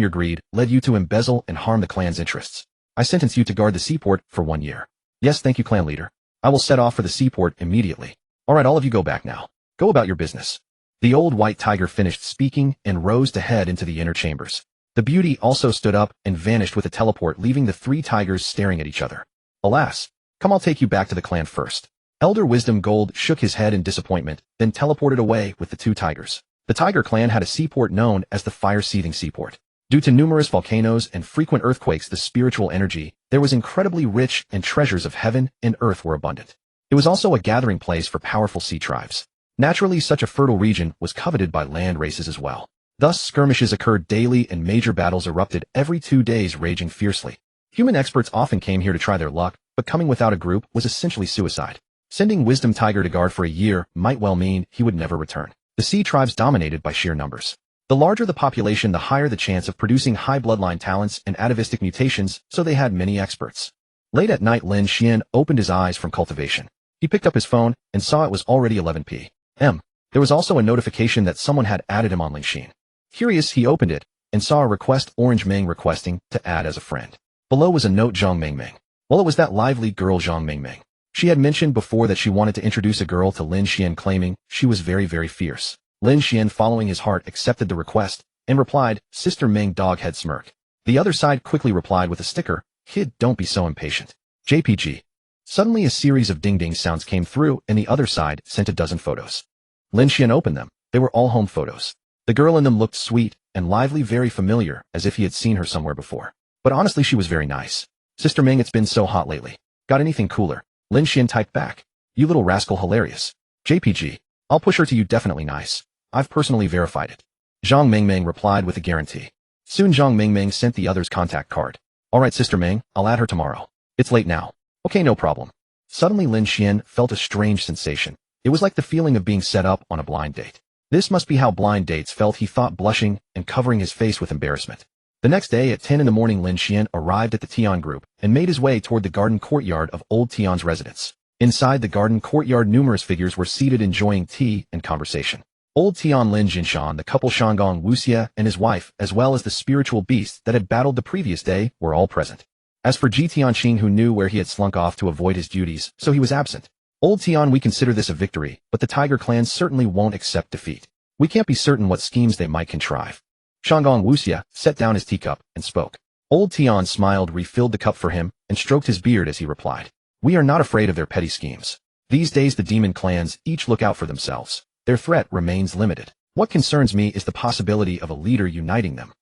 your greed led you to embezzle and harm the clan's interests. I sentence you to guard the seaport for 1 year. Yes, thank you, clan leader. I will set off for the seaport immediately. All right, all of you go back now. Go about your business." The old white tiger finished speaking and rose to head into the inner chambers. The beauty also stood up and vanished with a teleport, leaving the three tigers staring at each other. Alas! Come, I'll take you back to the clan first. Elder Wisdom Gold shook his head in disappointment, then teleported away with the two tigers. The tiger clan had a seaport known as the Fire-Seething Seaport. Due to numerous volcanoes and frequent earthquakes, the spiritual energy there was incredibly rich, and treasures of heaven and earth were abundant. It was also a gathering place for powerful sea tribes. Naturally, such a fertile region was coveted by land races as well. Thus, skirmishes occurred daily and major battles erupted every 2 days, raging fiercely. Human experts often came here to try their luck, but coming without a group was essentially suicide. Sending Wisdom Tiger to guard for a year might well mean he would never return. The sea tribes dominated by sheer numbers. The larger the population, the higher the chance of producing high bloodline talents and atavistic mutations, so they had many experts. Late at night, Lin Xuan opened his eyes from cultivation. He picked up his phone and saw it was already 11 p.m. There was also a notification that someone had added him on Lin Xuan. Curious, he opened it and saw a request: Orange Meng requesting to add as a friend. Below was a note: Zhang Mengmeng. Well, it was that lively girl Zhang Mengmeng. She had mentioned before that she wanted to introduce a girl to Lin Xuan, claiming she was very, very fierce. Lin Xuan, following his heart, accepted the request and replied, "Sister Meng." Doghead smirk. The other side quickly replied with a sticker: "Kid, don't be so impatient. JPG." Suddenly a series of ding-ding sounds came through and the other side sent a dozen photos. Lin Xuan opened them. They were all home photos. The girl in them looked sweet and lively, very familiar, as if he had seen her somewhere before. But honestly, she was very nice. "Sister Meng, it's been so hot lately. Got anything cooler?" Lin Xuan typed back, "You little rascal, hilarious. JPG. I'll push her to you, definitely nice. I've personally verified it." Zhang Mengmeng replied with a guarantee. Soon Zhang Mengmeng sent the other's contact card. "Alright, Sister Meng, I'll add her tomorrow. It's late now." "Okay, no problem." Suddenly Lin Xuan felt a strange sensation. It was like the feeling of being set up on a blind date. This must be how blind dates felt, he thought, blushing and covering his face with embarrassment. The next day at 10 in the morning, Lin Xuan arrived at the Tian group and made his way toward the garden courtyard of old Tian's residence. Inside the garden courtyard, numerous figures were seated enjoying tea and conversation. Old Tian Lin Xuan, the couple Shanggong Wuxia and his wife, as well as the spiritual beast that had battled the previous day, were all present. As for Ji Tianqing, who knew where he had slunk off to avoid his duties, so he was absent. "Old Tian, we consider this a victory, but the Tiger clan certainly won't accept defeat. We can't be certain what schemes they might contrive." Shanggong Wuxia set down his teacup and spoke. Old Tian smiled, refilled the cup for him, and stroked his beard as he replied, "We are not afraid of their petty schemes. These days the demon clans each look out for themselves. Their threat remains limited. What concerns me is the possibility of a leader uniting them."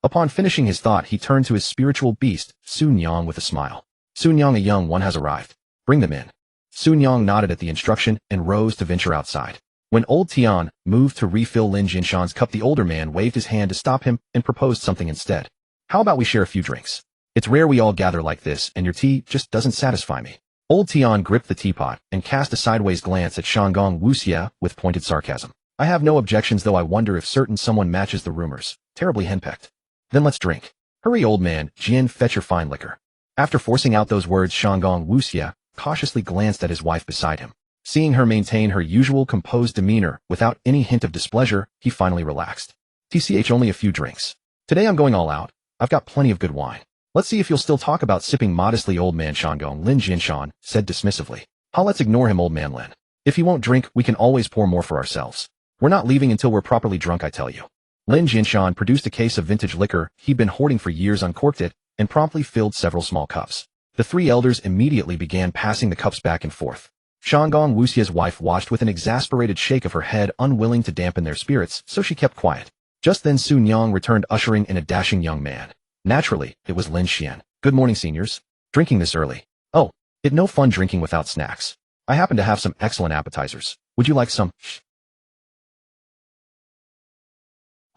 Upon finishing his thought, he turned to his spiritual beast, Sun Yang, with a smile. "Sun Yang, a young one has arrived. Bring them in." Sun Yang nodded at the instruction and rose to venture outside. When old Tian moved to refill Lin Xuan's cup, the older man waved his hand to stop him and proposed something instead. "How about we share a few drinks? It's rare we all gather like this, and your tea just doesn't satisfy me." Old Tian gripped the teapot and cast a sideways glance at Shanggong Wuxia with pointed sarcasm. "I have no objections, though I wonder if certain someone matches the rumors. Terribly henpecked." "Then let's drink." "Hurry, old man, Jian, fetch your fine liquor." After forcing out those words, Shanggong Wuxia cautiously glanced at his wife beside him. Seeing her maintain her usual composed demeanor without any hint of displeasure, he finally relaxed. "TCH, only a few drinks. Today I'm going all out. I've got plenty of good wine. Let's see if you'll still talk about sipping modestly." Old man Shanggong Lin Xuan said dismissively. Let's ignore him, old man Lin. If he won't drink, we can always pour more for ourselves. We're not leaving until we're properly drunk, I tell you." Lin Xuan produced a case of vintage liquor he'd been hoarding for years, uncorked it, and promptly filled several small cups. The three elders immediately began passing the cups back and forth. Shanggong Wuxia's wife watched with an exasperated shake of her head, unwilling to dampen their spirits, so she kept quiet. Just then Sun Yang returned, ushering in a dashing young man. Naturally, it was Lin Xuan. "Good morning, seniors. Drinking this early? Oh, it's no fun drinking without snacks. I happen to have some excellent appetizers. Would you like some?"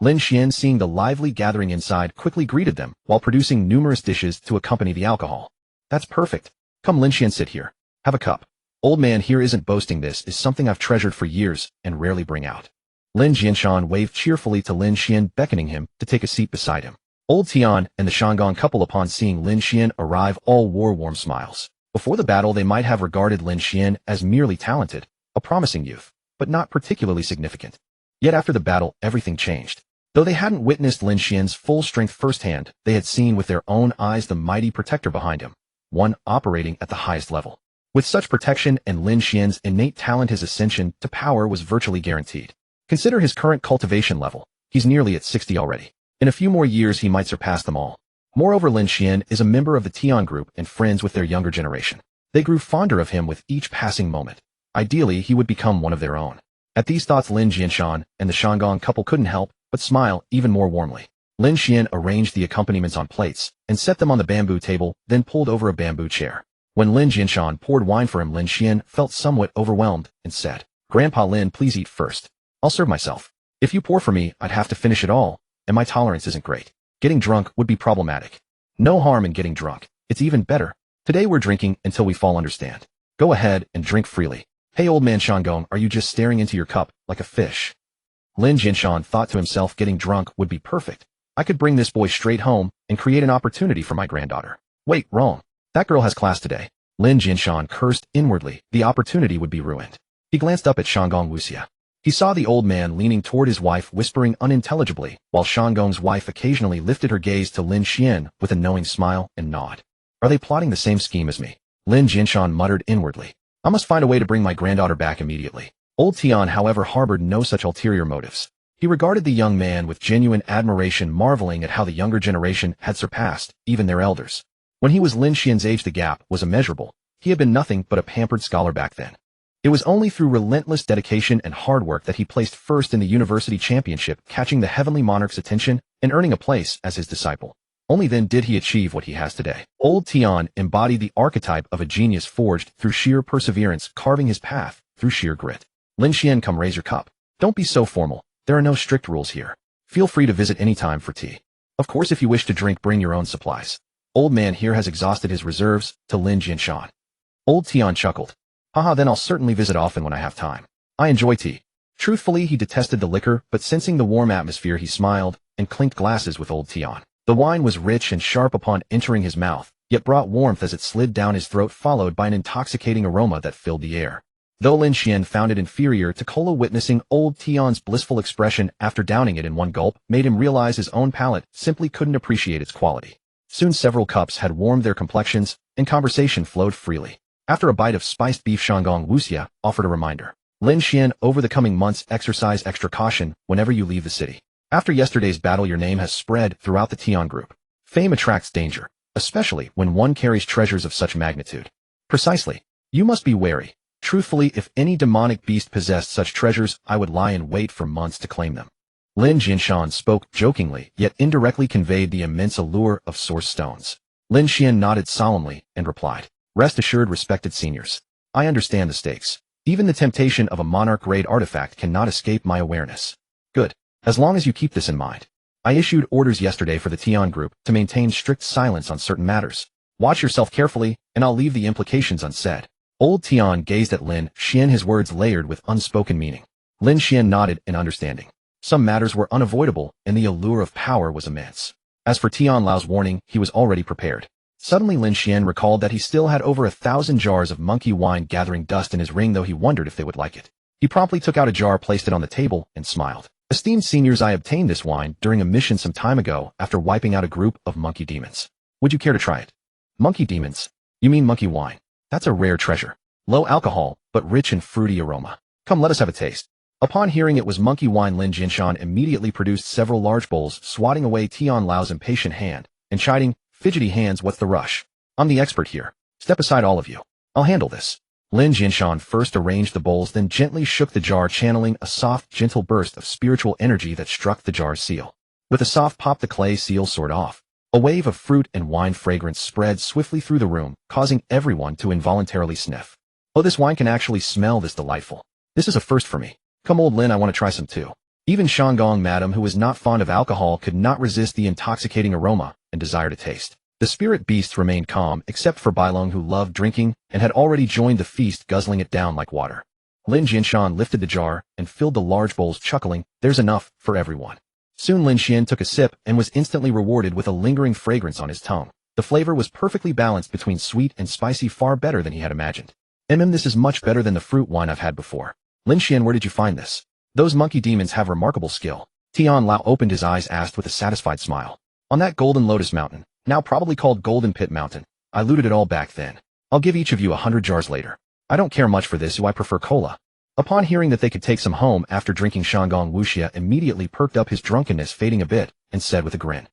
Lin Xuan, seeing the lively gathering inside, quickly greeted them, while producing numerous dishes to accompany the alcohol. "That's perfect. Come, Lin Xuan, sit here. Have a cup. Old man here isn't boasting, this is something I've treasured for years and rarely bring out." Lin Xuan waved cheerfully to Lin Xuan, beckoning him to take a seat beside him. Old Tian and the Shanggong couple, upon seeing Lin Xuan arrive, all wore warm smiles. Before the battle, they might have regarded Lin Xuan as merely talented, a promising youth, but not particularly significant. Yet after the battle, everything changed. Though they hadn't witnessed Lin Xuan's full strength firsthand, they had seen with their own eyes the mighty protector behind him, one operating at the highest level. With such protection and Lin Xuan's innate talent, his ascension to power was virtually guaranteed. Consider his current cultivation level. He's nearly at 60 already. In a few more years he might surpass them all. Moreover, Lin Xuan is a member of the Tian group and friends with their younger generation. They grew fonder of him with each passing moment. Ideally, he would become one of their own. At these thoughts, Lin Xuan and the Shandong couple couldn't help but smile even more warmly. Lin Xuan arranged the accompaniments on plates and set them on the bamboo table, then pulled over a bamboo chair. When Lin Xuan poured wine for him, Lin Xuan felt somewhat overwhelmed and said, "Grandpa Lin, please eat first. I'll serve myself. If you pour for me, I'd have to finish it all, and my tolerance isn't great. Getting drunk would be problematic." "No harm in getting drunk. It's even better. Today we're drinking until we fall, understand? Go ahead and drink freely." "Hey old man Shandong, are you just staring into your cup like a fish?" Lin Xuan thought to himself, getting drunk would be perfect. I could bring this boy straight home and create an opportunity for my granddaughter. Wait, wrong. That girl has class today. Lin Xuan cursed inwardly. The opportunity would be ruined. He glanced up at Shandong Wuxia. He saw the old man leaning toward his wife, whispering unintelligibly, while Shandong's wife occasionally lifted her gaze to Lin Xuan with a knowing smile and nod. Are they plotting the same scheme as me? Lin Xuan muttered inwardly. I must find a way to bring my granddaughter back immediately. Old Tian, however, harbored no such ulterior motives. He regarded the young man with genuine admiration, marveling at how the younger generation had surpassed even their elders. When he was Lin Xuan's age, the gap was immeasurable. He had been nothing but a pampered scholar back then. It was only through relentless dedication and hard work that he placed first in the university championship, catching the heavenly monarch's attention and earning a place as his disciple. Only then did he achieve what he has today. Old Tian embodied the archetype of a genius forged through sheer perseverance, carving his path through sheer grit. Lin Xuan, come raise your cup. Don't be so formal. There are no strict rules here. Feel free to visit any time for tea. Of course, if you wish to drink, bring your own supplies. Old man here has exhausted his reserves, to Lin Xuan. Old Tian chuckled. Haha, then I'll certainly visit often when I have time. I enjoy tea. Truthfully, he detested the liquor, but sensing the warm atmosphere, he smiled and clinked glasses with Old Tian. The wine was rich and sharp upon entering his mouth, yet brought warmth as it slid down his throat, followed by an intoxicating aroma that filled the air. Though Lin Xuan found it inferior to cola, witnessing Old Tian's blissful expression after downing it in one gulp made him realize his own palate simply couldn't appreciate its quality. Soon several cups had warmed their complexions, and conversation flowed freely. After a bite of spiced beef, Shandong Wuxia offered a reminder. Lin Xuan, over the coming months, exercise extra caution whenever you leave the city. After yesterday's battle, your name has spread throughout the Tian group. Fame attracts danger, especially when one carries treasures of such magnitude. Precisely. You must be wary. Truthfully, if any demonic beast possessed such treasures, I would lie in wait for months to claim them. Lin Xuan spoke jokingly, yet indirectly conveyed the immense allure of source stones. Lin Xuan nodded solemnly and replied, Rest assured, respected seniors. I understand the stakes. Even the temptation of a monarch-grade artifact cannot escape my awareness. Good. As long as you keep this in mind. I issued orders yesterday for the Tian group to maintain strict silence on certain matters. Watch yourself carefully, and I'll leave the implications unsaid. Old Tian gazed at Lin Xuan, his words layered with unspoken meaning. Lin Xuan nodded in understanding. Some matters were unavoidable, and the allure of power was immense. As for Tian Lao's warning, he was already prepared. Suddenly Lin Xuan recalled that he still had over 1,000 jars of monkey wine gathering dust in his ring, though he wondered if they would like it. He promptly took out a jar, placed it on the table, and smiled. Esteemed seniors, I obtained this wine during a mission some time ago after wiping out a group of monkey demons. Would you care to try it? Monkey demons? You mean monkey wine? That's a rare treasure. Low alcohol, but rich in fruity aroma. Come, let us have a taste. Upon hearing it was monkey wine, Lin Xuan immediately produced several large bowls, swatting away Tian Lao's impatient hand, and chiding, Fidgety hands, what's the rush? I'm the expert here. Step aside, all of you. I'll handle this. Lin Xuan first arranged the bowls, then gently shook the jar, channeling a soft, gentle burst of spiritual energy that struck the jar's seal. With a soft pop, the clay seal soared off. A wave of fruit and wine fragrance spread swiftly through the room, causing everyone to involuntarily sniff. Oh, this wine can actually smell this delightful. This is a first for me. Come, old Lin, I want to try some too. Even Shandong, madam, who was not fond of alcohol, could not resist the intoxicating aroma and desire to taste. The spirit beasts remained calm, except for Bailong, who loved drinking and had already joined the feast, guzzling it down like water. Lin Xuan lifted the jar and filled the large bowls, chuckling, There's enough for everyone. Soon Lin Xuan took a sip and was instantly rewarded with a lingering fragrance on his tongue. The flavor was perfectly balanced between sweet and spicy, far better than he had imagined. This is much better than the fruit wine I've had before. Lin Xuan, where did you find this? Those monkey demons have remarkable skill. Tian Lao opened his eyes, asked with a satisfied smile. On that Golden Lotus Mountain, now probably called Golden Pit Mountain. I looted it all back then. I'll give each of you 100 jars later. I don't care much for this, I prefer cola. Upon hearing that they could take some home after drinking, Shandong Wuxia immediately perked up, his drunkenness fading a bit, and and said with a grin.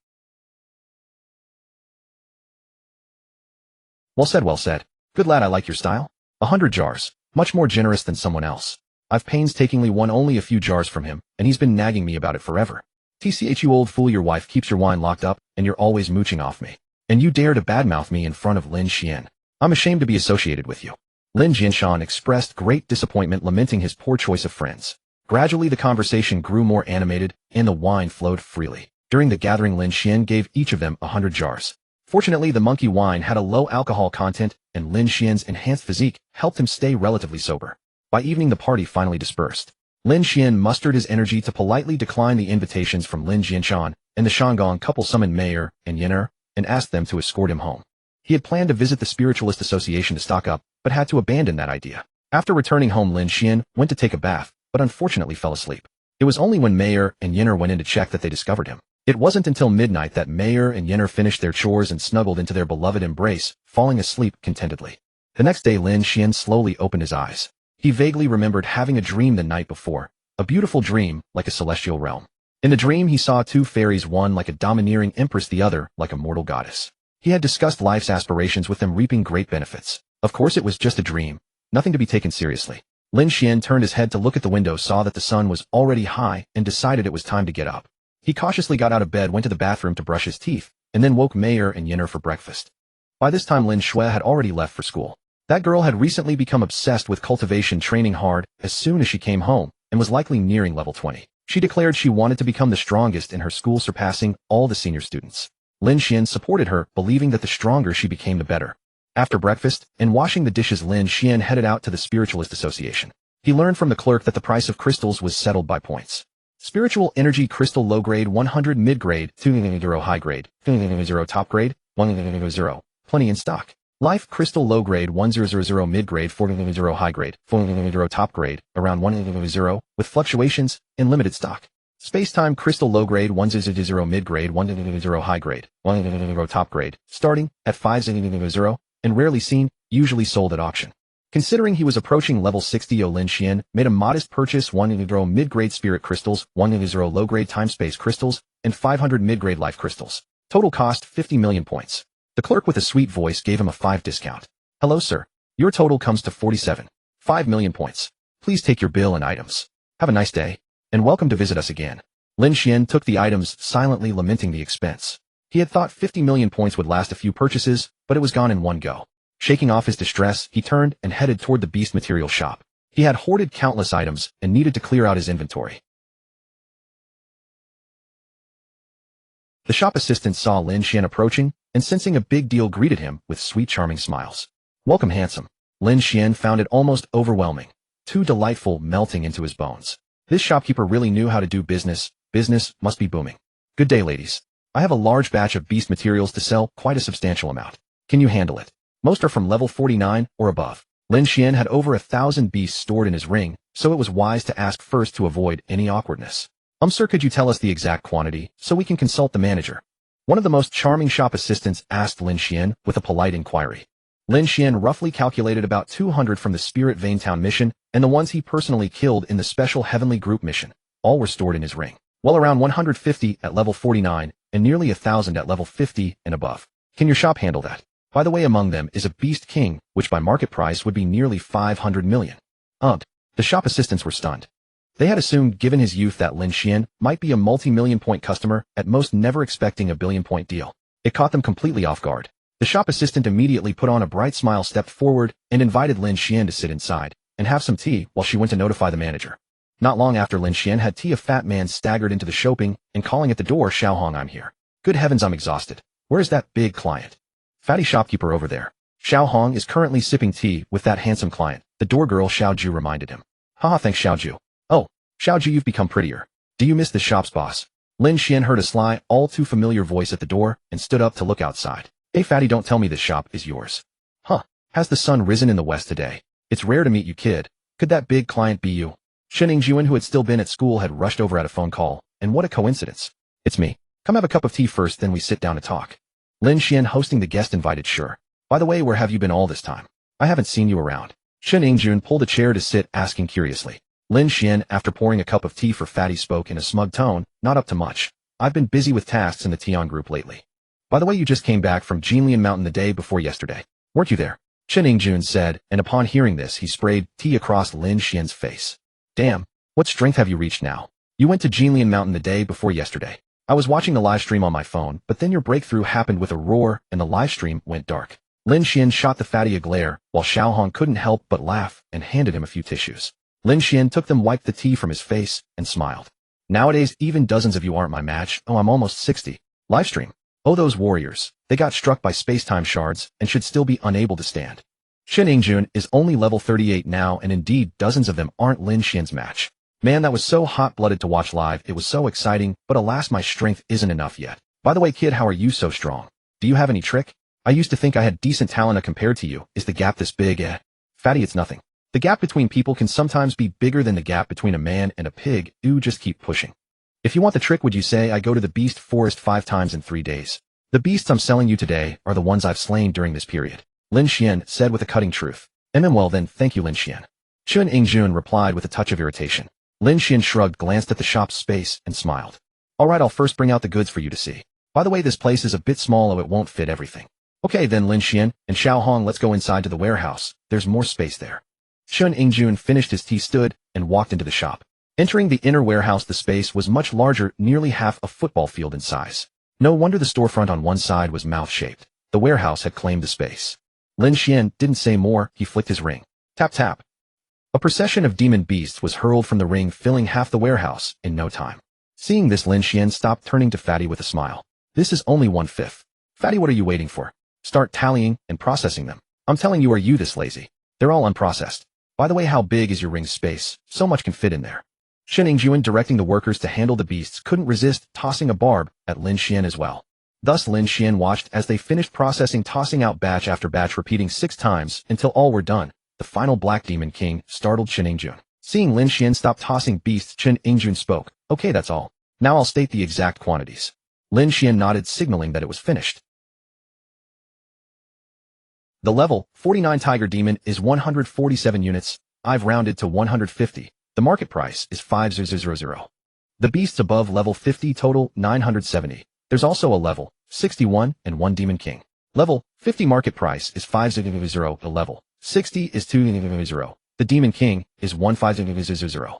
Well said, well said. Good lad, I like your style. 100 jars. Much more generous than someone else. I've painstakingly won only a few jars from him, and he's been nagging me about it forever. TCH, you old fool, your wife keeps your wine locked up, and you're always mooching off me. And you dare to badmouth me in front of Lin Xuan. I'm ashamed to be associated with you. Lin Xuan expressed great disappointment, lamenting his poor choice of friends. Gradually the conversation grew more animated, and the wine flowed freely. During the gathering, Lin Xuan gave each of them 100 jars. Fortunately, the monkey wine had a low alcohol content, and Lin Xuan's enhanced physique helped him stay relatively sober. By evening, the party finally dispersed. Lin Xuan mustered his energy to politely decline the invitations from Lin Xuan, and the Shandong couple summoned Mayer and Yenner and asked them to escort him home. He had planned to visit the Spiritualist Association to stock up, but had to abandon that idea. After returning home, Lin Xuan went to take a bath, but unfortunately fell asleep. It was only when Mayer and Yenner went in to check that they discovered him. It wasn't until midnight that Mayer and Yenner finished their chores and snuggled into their beloved embrace, falling asleep contentedly. The next day, Lin Xuan slowly opened his eyes. He vaguely remembered having a dream the night before, a beautiful dream like a celestial realm. In the dream, he saw two fairies, one like a domineering empress, the other like a mortal goddess. He had discussed life's aspirations with them, reaping great benefits. Of course, it was just a dream, nothing to be taken seriously. Lin Xuan turned his head to look at the window, saw that the sun was already high, and decided it was time to get up. He cautiously got out of bed, went to the bathroom to brush his teeth, and then woke Mayer and Yenner for breakfast. By this time, Lin Xuan had already left for school. That girl had recently become obsessed with cultivation, training hard as soon as she came home, and was likely nearing level 20. She declared she wanted to become the strongest in her school, surpassing all the senior students. Lin Xuan supported her, believing that the stronger she became, the better. After breakfast and washing the dishes, Lin Xuan headed out to the Spiritualist Association. He learned from the clerk that the price of crystals was settled by points. Spiritual energy crystal low grade 100, mid grade 200, high grade 0, top grade 100, plenty in stock. Life crystal low grade 100, mid grade 400, high grade 400, top grade around 100, with fluctuations in limited stock. Space-time crystal low grade 100, mid grade 100, high grade 100, top grade starting at 500 and rarely seen, usually sold at auction. Considering he was approaching level 60, Lin Xuan made a modest purchase: 100 mid-grade spirit crystals, 100 low-grade time-space crystals, and 500 mid-grade life crystals. Total cost 50 million points. The clerk with a sweet voice gave him a 5 discount. Hello, sir. Your total comes to 47.5 million points. Please take your bill and items. Have a nice day, and welcome to visit us again. Lin Xuan took the items, silently lamenting the expense. He had thought 50 million points would last a few purchases, but it was gone in one go. Shaking off his distress, he turned and headed toward the beast material shop. He had hoarded countless items and needed to clear out his inventory. The shop assistant saw Lin Xuan approaching, and sensing a big deal, greeted him with sweet, charming smiles. Welcome, handsome. Lin Xuan found it almost overwhelming. Too delightful, melting into his bones. This shopkeeper really knew how to do business. Business must be booming. Good day, ladies. I have a large batch of beast materials to sell, quite a substantial amount. Can you handle it? Most are from level 49 or above. Lin Xuan had over 1,000 beasts stored in his ring, so it was wise to ask first to avoid any awkwardness. Sir, could you tell us the exact quantity, so we can consult the manager? One of the most charming shop assistants asked Lin Xuan with a polite inquiry. Lin Xuan roughly calculated about 200 from the Spirit Vein Town mission, and the ones he personally killed in the Special Heavenly Group mission. All were stored in his ring. Well, around 150 at level 49, and nearly 1,000 at level 50 and above. Can your shop handle that? By the way, among them is a Beast King, which by market price would be nearly 500 million. The shop assistants were stunned. They had assumed, given his youth, that Lin Xuan might be a multi-million point customer, at most never expecting a billion-point deal. It caught them completely off guard. The shop assistant immediately put on a bright smile, stepped forward, and invited Lin Xuan to sit inside and have some tea while she went to notify the manager. Not long after Lin Xuan had tea, a fat man staggered into the shopping and calling at the door, Xiaohong, I'm here. Good heavens, I'm exhausted. Where's that big client? Fatty shopkeeper over there. Xiaohong is currently sipping tea with that handsome client, the door girl Xiaoju reminded him. Haha, thanks Xiaoju. Oh, Xiaoju, you've become prettier. Do you miss the shop's boss? Lin Xuan heard a sly, all too familiar voice at the door and stood up to look outside. Hey fatty, don't tell me this shop is yours. Has the sun risen in the west today? It's rare to meet you, kid. Could that big client be you? Shen Jun, who had still been at school, had rushed over at a phone call, and what a coincidence. It's me. Come have a cup of tea first, then we sit down to talk. Lin Xuan, hosting the guest, invited. Sure. By the way, where have you been all this time? I haven't seen you around. Shen Jun pulled a chair to sit, asking curiously. Lin Xuan, after pouring a cup of tea for Fatty, spoke in a smug tone, not up to much. I've been busy with tasks in the Tian group lately. By the way, you just came back from Jinlian Mountain the day before yesterday. Weren't you there? Chen Yingjun said, and upon hearing this he sprayed tea across Lin Xian's face. Damn, what strength have you reached now? You went to Jinlian Mountain the day before yesterday. I was watching the live stream on my phone, but then your breakthrough happened with a roar, and the live stream went dark. Lin Xian shot the fatty a glare, while Xiaohong couldn't help but laugh, and handed him a few tissues. Lin Xian took them, wiped the tea from his face, and smiled. Nowadays, even dozens of you aren't my match. Oh, I'm almost 60. Livestream. Oh, those warriors. They got struck by space-time shards, and should still be unable to stand. Chen Yingjun is only level 38 now, and indeed dozens of them aren't Lin Xian's match. Man, that was so hot-blooded to watch live. It was so exciting, but alas, my strength isn't enough yet. By the way, kid, how are you so strong? Do you have any trick? I used to think I had decent talent compared to you. Is the gap this big? Fatty, it's nothing. The gap between people can sometimes be bigger than the gap between a man and a pig. Just keep pushing. If you want the trick, would you say I go to the beast forest 5 times in 3 days? The beasts I'm selling you today are the ones I've slain during this period. Lin Xian said with a cutting truth. Well then, thank you, Lin Xian. Chen Yingjun replied with a touch of irritation. Lin Xian shrugged, glanced at the shop's space, and smiled. Alright, I'll first bring out the goods for you to see. By the way, this place is a bit small, so it won't fit everything. Okay then, Lin Xian and Xiaohong, let's go inside to the warehouse. There's more space there. Chen Yingjun finished his tea, stood, and walked into the shop. Entering the inner warehouse, the space was much larger, nearly half a football field in size. No wonder the storefront on one side was mouth-shaped. The warehouse had claimed the space. Lin Xian didn't say more, he flicked his ring. Tap tap. A procession of demon beasts was hurled from the ring, filling half the warehouse in no time. Seeing this, Lin Xian stopped, turning to Fatty with a smile. This is only 1/5. Fatty, what are you waiting for? Start tallying and processing them. I'm telling you, are you this lazy? They're all unprocessed. By the way, how big is your ring's space? So much can fit in there. Chen Yingjun, directing the workers to handle the beasts, couldn't resist tossing a barb at Lin Xian as well. Thus Lin Xian watched as they finished processing, tossing out batch after batch, repeating 6 times until all were done. The final Black Demon King startled Chen Yingjun. Seeing Lin Xian stop tossing beasts, Chen Yingjun spoke. Okay, that's all. Now I'll state the exact quantities. Lin Xian nodded, signaling that it was finished. The level 49 Tiger Demon is 147 units. I've rounded to 150. The market price is 5,000. The beasts above level 50 total 970. There's also a level 61 and 1 Demon King. Level 50 market price is 5,000. The level 60 is 2,000. The Demon King is 1,500.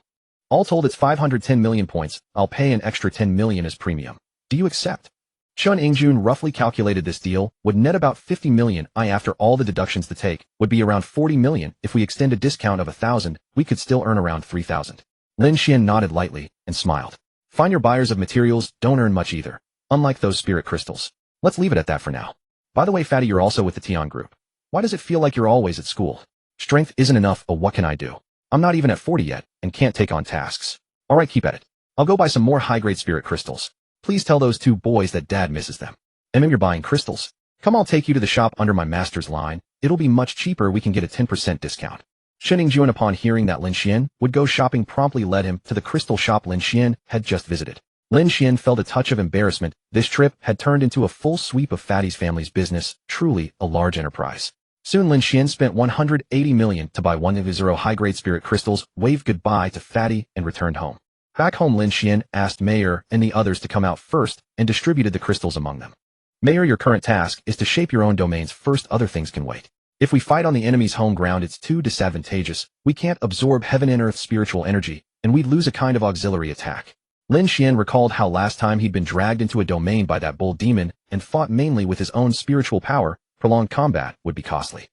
All told, it's 510 million points. I'll pay an extra 10 million as premium. Do you accept? Chen Yingjun roughly calculated this deal would net about 50 million. After all the deductions to take, would be around 40 million. If we extend a discount of 1,000, we could still earn around 3,000. Lin Xian nodded lightly and smiled. Find your buyers of materials don't earn much either, unlike those spirit crystals. Let's leave it at that for now. By the way, Fatty, you're also with the Tian group. Why does it feel like you're always at school? Strength isn't enough, but what can I do? I'm not even at 40 yet, and can't take on tasks. Alright, keep at it. I'll go buy some more high-grade spirit crystals. Please tell those 2 boys that Dad misses them. You're buying crystals? Come, I'll take you to the shop under my master's line. It'll be much cheaper. We can get a 10% discount. Chen Yingjun, upon hearing that Lin Xian would go shopping, promptly led him to the crystal shop Lin Xian had just visited. Lin Xian felt a touch of embarrassment. This trip had turned into a full sweep of Fatty's family's business, truly a large enterprise. Soon Lin Xian spent 180 million to buy 1,000 high-grade spirit crystals, waved goodbye to Fatty, and returned home. Back home, Lin Xian asked Mayor and the others to come out first and distributed the crystals among them. Mayor, your current task is to shape your own domains first. Other things can wait. If we fight on the enemy's home ground, it's too disadvantageous. We can't absorb heaven and earth spiritual energy, and we'd lose a kind of auxiliary attack. Lin Xian recalled how last time he'd been dragged into a domain by that bull demon and fought mainly with his own spiritual power. Prolonged combat would be costly.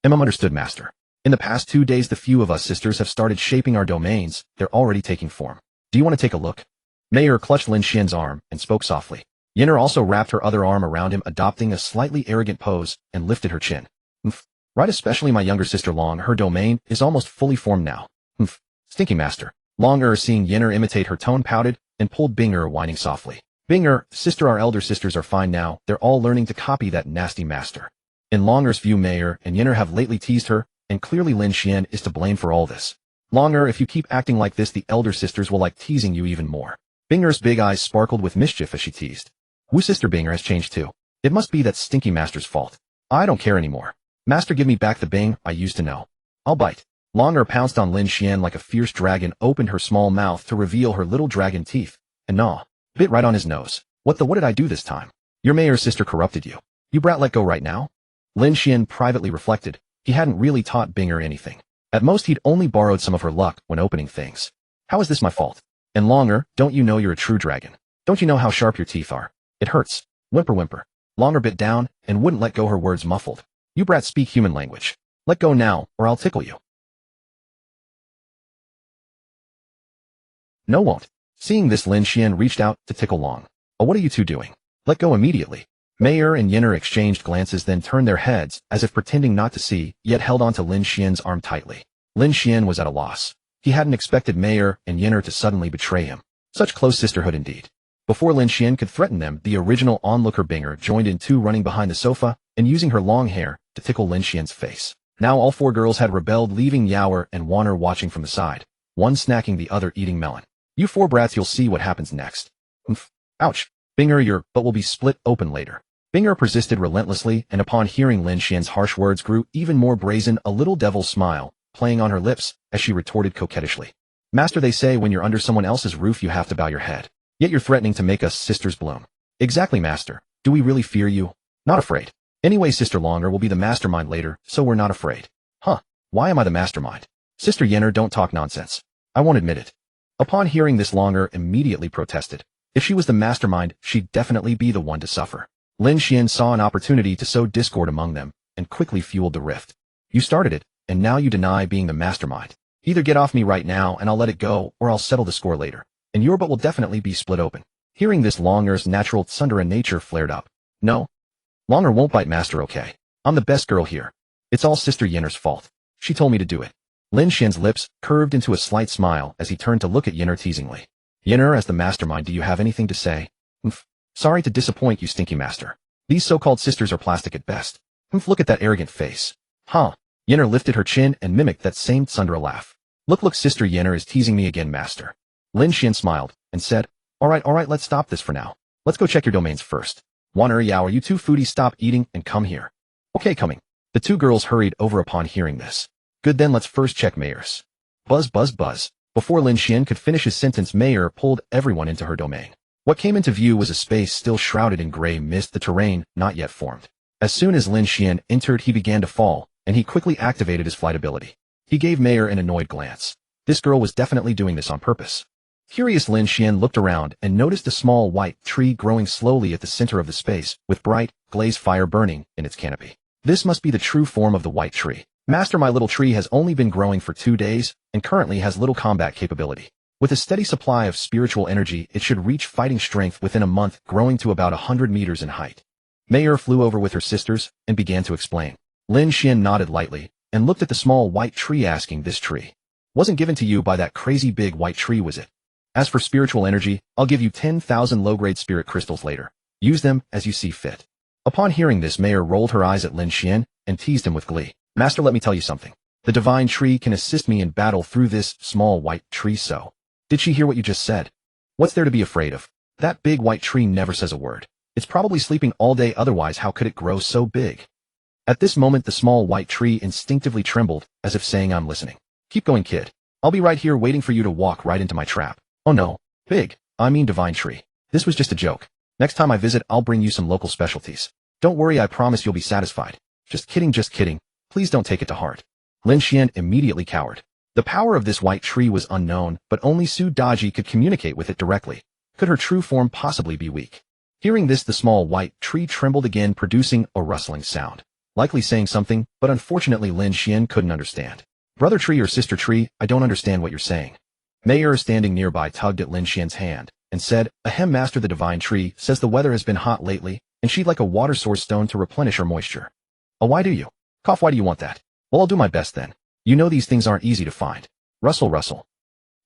Understood, Master. In the past 2 days, the few of us sisters have started shaping our domains. They're already taking form. Do you want to take a look? Mayor clutched Lin Xian's arm and spoke softly. Yinner also wrapped her other arm around him, adopting a slightly arrogant pose, and lifted her chin. Right, especially my younger sister Long. Her domain is almost fully formed now. Stinky Master. Long, seeing Yinner imitate her tone, pouted and pulled Binger, whining softly. Binger, sister, our elder sisters are fine now. They're all learning to copy that nasty master. In Longer's view, Mayor and Yinner have lately teased her, and clearly Lin Xian is to blame for all this. Longer, if you keep acting like this, the elder sisters will like teasing you even more. Binger's big eyes sparkled with mischief as she teased. Wu sister Binger has changed too. It must be that stinky master's fault. I don't care anymore. Master, give me back the Bing I used to know. I'll bite. Longer pounced on Lin Xuan like a fierce dragon, opened her small mouth to reveal her little dragon teeth, and bit right on his nose. What did I do this time? Your mayor's sister corrupted you. You brat, let go right now? Lin Xuan privately reflected. He hadn't really taught Binger anything. At most he'd only borrowed some of her luck when opening things. How is this my fault? And Longer, don't you know you're a true dragon? Don't you know how sharp your teeth are? It hurts. Whimper whimper. Longer bit down and wouldn't let go, her words muffled. You brats speak human language. Let go now, or I'll tickle you. No, won't. Seeing this, Lin Xuan reached out to tickle Long. Oh, what are you two doing? Let go immediately. Mayor and Yinner exchanged glances, then turned their heads, as if pretending not to see, yet held onto Lin Xuan's arm tightly. Lin Xuan was at a loss. He hadn't expected Mayor and Yinner to suddenly betray him. Such close sisterhood indeed. Before Lin Xuan could threaten them, the original onlooker Binger joined in too, running behind the sofa and using her long hair to tickle Lin Xuan's face. Now all four girls had rebelled, leaving Yaoer and Wanner watching from the side, one snacking, the other eating melon. You four brats, you'll see what happens next. Ouch. Binger, your butt will be split open later. Binger persisted relentlessly, and upon hearing Lin Xuan's harsh words grew even more brazen, a little devil smile playing on her lips as she retorted coquettishly. Master, they say when you're under someone else's roof you have to bow your head. Yet you're threatening to make us sisters bloom. Exactly, Master. Do we really fear you? Not afraid. Anyway, Sister Longer will be the mastermind later, so we're not afraid. Huh. Why am I the mastermind? Sister Yenner, don't talk nonsense. I won't admit it. Upon hearing this, Longer immediately protested. If she was the mastermind, she'd definitely be the one to suffer. Lin Xuan saw an opportunity to sow discord among them, and quickly fueled the rift. You started it, and now you deny being the mastermind. Either get off me right now and I'll let it go, or I'll settle the score later. And your butt will definitely be split open. Hearing this, Longer's natural tsundere nature flared up. No. Longer won't bite, Master, okay? I'm the best girl here. It's all Sister Yenner's fault. She told me to do it. Lin Xuan's lips curved into a slight smile as he turned to look at Yenner teasingly. Yenner, as the mastermind, do you have anything to say? Sorry to disappoint you, stinky master. These so-called sisters are plastic at best. Look at that arrogant face. Huh. Yenner lifted her chin and mimicked that same tsundere laugh. Look, Sister Yenner is teasing me again, Master. Lin Xuan smiled and said, All right, let's stop this for now. Let's go check your domains first. Wanner, Yaoer, you two foodies, stop eating and come here. Okay, coming. The two girls hurried over upon hearing this. Good, then let's first check Mayor's. Buzz, buzz, buzz. Before Lin Xuan could finish his sentence, Mayor pulled everyone into her domain. What came into view was a space still shrouded in gray mist, the terrain not yet formed. As soon as Lin Xuan entered, he began to fall, and he quickly activated his flight ability. He gave Mayor an annoyed glance. This girl was definitely doing this on purpose. Curious, Lin Xuan looked around and noticed a small white tree growing slowly at the center of the space, with bright, glazed fire burning in its canopy. This must be the true form of the white tree. Master, my little tree has only been growing for 2 days, and currently has little combat capability. With a steady supply of spiritual energy, it should reach fighting strength within a month, growing to about 100 meters in height. Mayor flew over with her sisters and began to explain. Lin Xuan nodded lightly and looked at the small white tree, asking, This tree wasn't given to you by that crazy big white tree, was it? As for spiritual energy, I'll give you 10,000 low-grade spirit crystals later. Use them as you see fit. Upon hearing this, Mayor rolled her eyes at Lin Xuan and teased him with glee. Master, let me tell you something. The divine tree can assist me in battle through this small white tree, so. Did she hear what you just said? What's there to be afraid of? That big white tree never says a word. It's probably sleeping all day, otherwise how could it grow so big? At this moment, the small white tree instinctively trembled, as if saying, I'm listening. Keep going, kid. I'll be right here waiting for you to walk right into my trap. Oh no, divine tree. This was just a joke. Next time I visit, I'll bring you some local specialties. Don't worry, I promise you'll be satisfied. Just kidding. Please don't take it to heart. Lin Xuan immediately cowered. The power of this white tree was unknown, but only Su Daji could communicate with it directly. Could her true form possibly be weak? Hearing this, the small white tree trembled again, producing a rustling sound. Likely saying something, but unfortunately Lin Xuan couldn't understand. Brother tree or sister tree, I don't understand what you're saying. Mayor, standing nearby, tugged at Lin Xuan's hand and said, Ahem, Master, the divine tree says the weather has been hot lately, and she'd like a water source stone to replenish her moisture. Oh, why do you? Cough, why do you want that? Well, I'll do my best then. You know these things aren't easy to find. Rustle, rustle.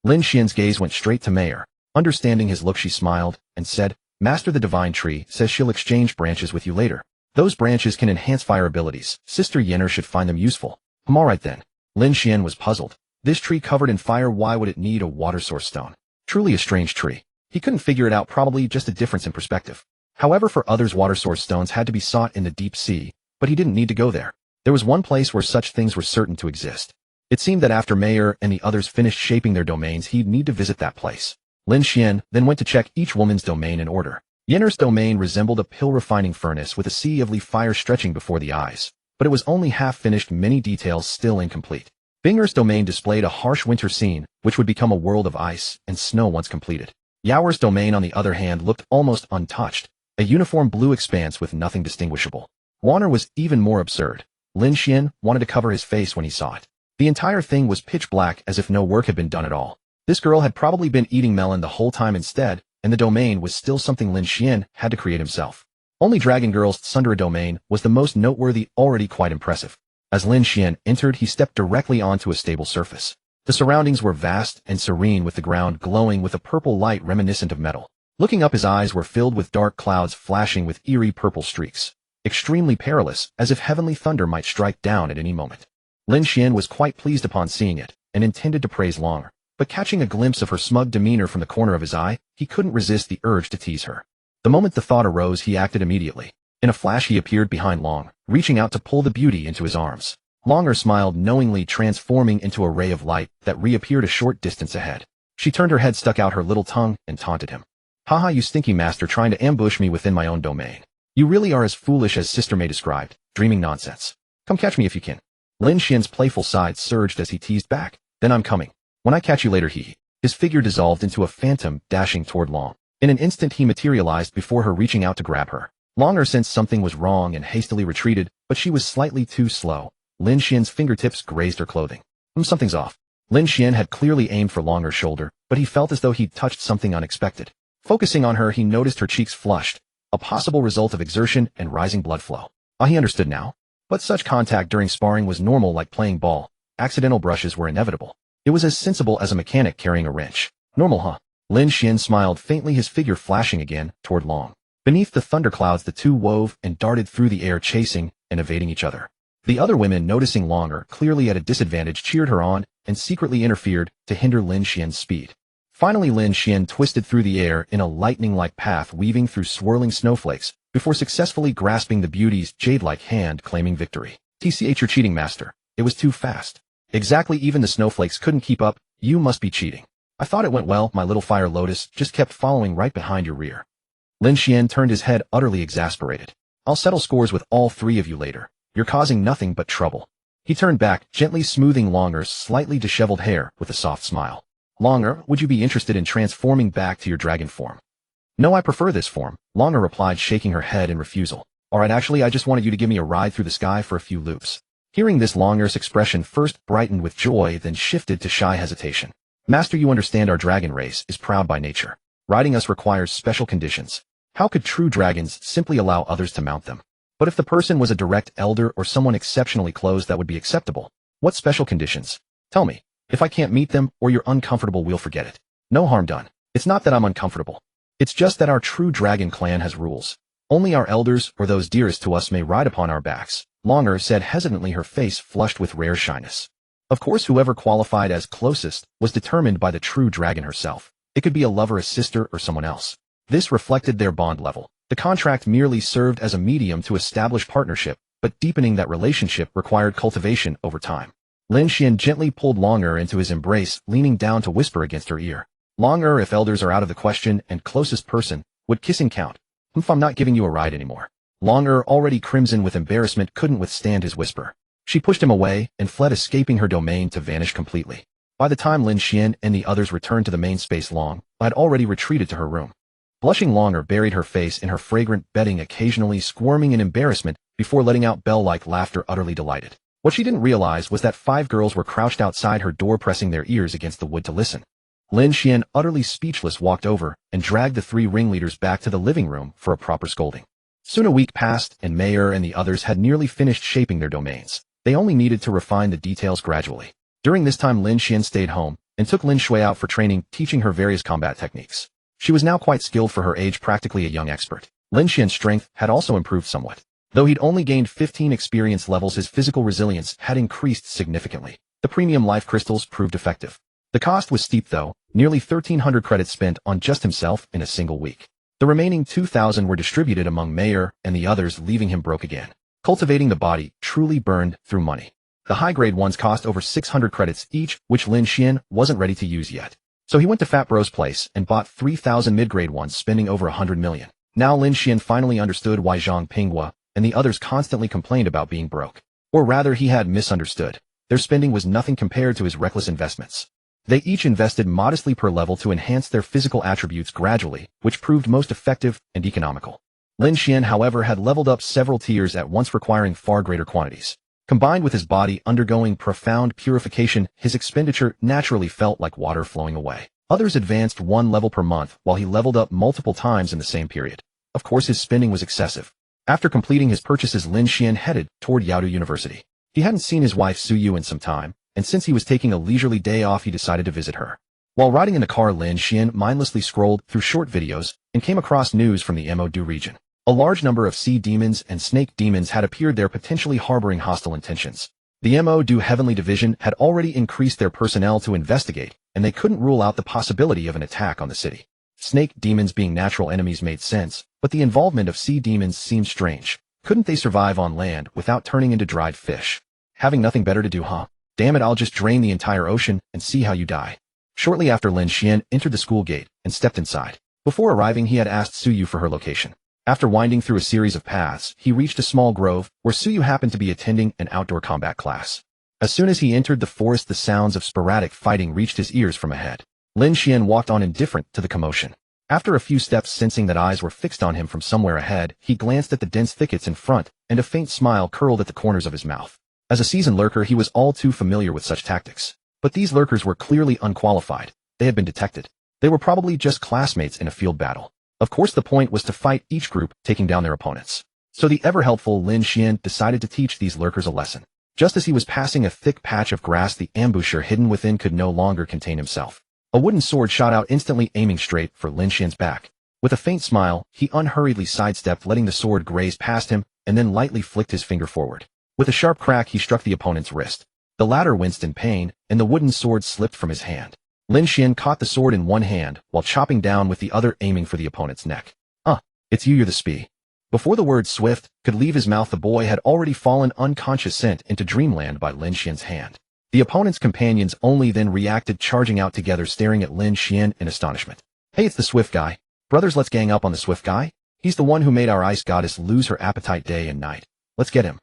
Lin Xuan's gaze went straight to Mayor. Understanding his look, she smiled and said, Master, the divine tree says she'll exchange branches with you later. Those branches can enhance fire abilities. Sister Yenner should find them useful. Alright then. Lin Xuan was puzzled. This tree covered in fire, why would it need a water source stone? Truly a strange tree. He couldn't figure it out, probably just a difference in perspective. However, for others, water source stones had to be sought in the deep sea, but he didn't need to go there. There was one place where such things were certain to exist. It seemed that after Mayer and the others finished shaping their domains, he'd need to visit that place. Lin Xuan then went to check each woman's domain in order. Yenner's domain resembled a pill-refining furnace with a sea of leaf fire stretching before the eyes, but it was only half-finished, many details still incomplete. Binger's domain displayed a harsh winter scene, which would become a world of ice and snow once completed. Yaoer's domain, on the other hand, looked almost untouched, a uniform blue expanse with nothing distinguishable. Wanner was even more absurd. Lin Xuan wanted to cover his face when he saw it. The entire thing was pitch black, as if no work had been done at all. This girl had probably been eating melon the whole time instead, and the domain was still something Lin Xuan had to create himself. Only Dragon Girl's Sundara domain was the most noteworthy, already quite impressive. As Lin Xuan entered, he stepped directly onto a stable surface. The surroundings were vast and serene, with the ground glowing with a purple light reminiscent of metal. Looking up, his eyes were filled with dark clouds flashing with eerie purple streaks. Extremely perilous, as if heavenly thunder might strike down at any moment. Lin Xuan was quite pleased upon seeing it, and intended to praise Longer, but catching a glimpse of her smug demeanor from the corner of his eye, he couldn't resist the urge to tease her. The moment the thought arose, he acted immediately. In a flash, he appeared behind Long, reaching out to pull the beauty into his arms. Longer smiled knowingly, transforming into a ray of light that reappeared a short distance ahead. She turned her head, stuck out her little tongue, and taunted him. "Haha, you stinky master, trying to ambush me within my own domain. You really are as foolish as Sister May described, dreaming nonsense. Come catch me if you can." Lin Xuan's playful side surged as he teased back. "Then I'm coming. When I catch you later," His figure dissolved into a phantom, dashing toward Long. In an instant, he materialized before her, reaching out to grab her. Longer sensed something was wrong and hastily retreated, but she was slightly too slow. Lin Xuan's fingertips grazed her clothing. Something's off." Lin Xuan had clearly aimed for Longer's shoulder, but he felt as though he'd touched something unexpected. Focusing on her, he noticed her cheeks flushed, a possible result of exertion and rising blood flow. He understood now. But such contact during sparring was normal, like playing ball. Accidental brushes were inevitable. It was as sensible as a mechanic carrying a wrench. Normal, huh? Lin Xuan smiled faintly, his figure flashing again toward Long. Beneath the thunderclouds, the two wove and darted through the air, chasing and evading each other. The other women, noticing Longer clearly at a disadvantage, cheered her on and secretly interfered to hinder Lin Xuan's speed. Finally, Lin Xuan twisted through the air in a lightning-like path, weaving through swirling snowflakes, before successfully grasping the beauty's jade-like hand, claiming victory. "TCH, you're cheating, master. It was too fast." "Exactly, even the snowflakes couldn't keep up. You must be cheating." "I thought it went well, my little fire lotus, just kept following right behind your rear." Lin Xuan turned his head, utterly exasperated. "I'll settle scores with all three of you later. You're causing nothing but trouble." He turned back, gently smoothing Longer's slightly disheveled hair with a soft smile. "Longer, would you be interested in transforming back to your dragon form?" "No, I prefer this form," Longer replied, shaking her head in refusal. "Alright, actually, I just wanted you to give me a ride through the sky for a few loops." Hearing this, Longer's expression first brightened with joy, then shifted to shy hesitation. "Master, you understand our dragon race is proud by nature. Riding us requires special conditions. How could true dragons simply allow others to mount them? But if the person was a direct elder or someone exceptionally close, that would be acceptable. What special conditions? Tell me. If I can't meet them, or you're uncomfortable, we'll forget it. No harm done. It's not that I'm uncomfortable. It's just that our true dragon clan has rules. Only our elders, or those dearest to us, may ride upon our backs," Longer said hesitantly, her face flushed with rare shyness. Of course, whoever qualified as closest was determined by the true dragon herself. It could be a lover, a sister, or someone else. This reflected their bond level. The contract merely served as a medium to establish partnership, but deepening that relationship required cultivation over time. Lin Xuan gently pulled Longer into his embrace, leaning down to whisper against her ear. "Longer, if elders are out of the question and closest person, would kissing count? I'm not giving you a ride anymore." Longer, already crimson with embarrassment, couldn't withstand his whisper. She pushed him away and fled, escaping her domain to vanish completely. By the time Lin Xuan and the others returned to the main space, Long had already retreated to her room. Blushing, Longer buried her face in her fragrant bedding, occasionally squirming in embarrassment before letting out bell-like laughter, utterly delighted. What she didn't realize was that 5 girls were crouched outside her door, pressing their ears against the wood to listen. Lin Xuan, utterly speechless, walked over and dragged the 3 ringleaders back to the living room for a proper scolding. Soon a week passed, and Mayer and the others had nearly finished shaping their domains. They only needed to refine the details gradually. During this time, Lin Xuan stayed home and took Lin Shui out for training, teaching her various combat techniques. She was now quite skilled for her age, practically a young expert. Lin Xuan's strength had also improved somewhat. Though he'd only gained 15 experience levels, his physical resilience had increased significantly. The premium life crystals proved effective. The cost was steep though, nearly 1,300 credits spent on just himself in a single week. The remaining 2,000 were distributed among Mayer and the others, leaving him broke again. Cultivating the body truly burned through money. The high-grade ones cost over 600 credits each, which Lin Xuan wasn't ready to use yet. So he went to Fat Bro's place and bought 3,000 mid-grade ones, spending over 100 million. Now Lin Xuan finally understood why Zhang Pinghua and the others constantly complained about being broke. Or rather, he had misunderstood. Their spending was nothing compared to his reckless investments. They each invested modestly per level to enhance their physical attributes gradually, which proved most effective and economical. Lin Xuan, however, had leveled up several tiers at once, requiring far greater quantities. Combined with his body undergoing profound purification, his expenditure naturally felt like water flowing away. Others advanced one level per month, while he leveled up multiple times in the same period. Of course, his spending was excessive. After completing his purchases, Lin Xuan headed toward Yaodu University. He hadn't seen his wife Su Yu in some time, and since he was taking a leisurely day off, he decided to visit her. While riding in the car, Lin Xuan mindlessly scrolled through short videos and came across news from the Modu region. A large number of sea demons and snake demons had appeared there, potentially harboring hostile intentions. The Modu Heavenly Division had already increased their personnel to investigate, and they couldn't rule out the possibility of an attack on the city. Snake demons being natural enemies made sense, but the involvement of sea demons seemed strange. Couldn't they survive on land without turning into dried fish? Having nothing better to do, huh? Damn it, I'll just drain the entire ocean and see how you die. Shortly after, Lin Xuan entered the school gate and stepped inside. Before arriving, he had asked Su Yu for her location. After winding through a series of paths, he reached a small grove where Su Yu happened to be attending an outdoor combat class. As soon as he entered the forest, the sounds of sporadic fighting reached his ears from ahead. Lin Xuan walked on, indifferent to the commotion. After a few steps, sensing that eyes were fixed on him from somewhere ahead, he glanced at the dense thickets in front, and a faint smile curled at the corners of his mouth. As a seasoned lurker, he was all too familiar with such tactics. But these lurkers were clearly unqualified. They had been detected. They were probably just classmates in a field battle. Of course, the point was to fight each group, taking down their opponents. So the ever-helpful Lin Xuan decided to teach these lurkers a lesson. Just as he was passing a thick patch of grass, the ambusher hidden within could no longer contain himself. A wooden sword shot out, instantly aiming straight for Lin Xuan's back. With a faint smile, he unhurriedly sidestepped, letting the sword graze past him, and then lightly flicked his finger forward. With a sharp crack, he struck the opponent's wrist. The latter winced in pain, and the wooden sword slipped from his hand. Lin Xuan caught the sword in one hand, while chopping down with the other, aiming for the opponent's neck. It's you're the spy. Before the word swift could leave his mouth, the boy had already fallen unconscious, sent into dreamland by Lin Xuan's hand. The opponent's companions only then reacted, charging out together, staring at Lin Xuan in astonishment. Hey, it's the swift guy. Brothers, let's gang up on the swift guy. He's the one who made our ice goddess lose her appetite day and night. Let's get him.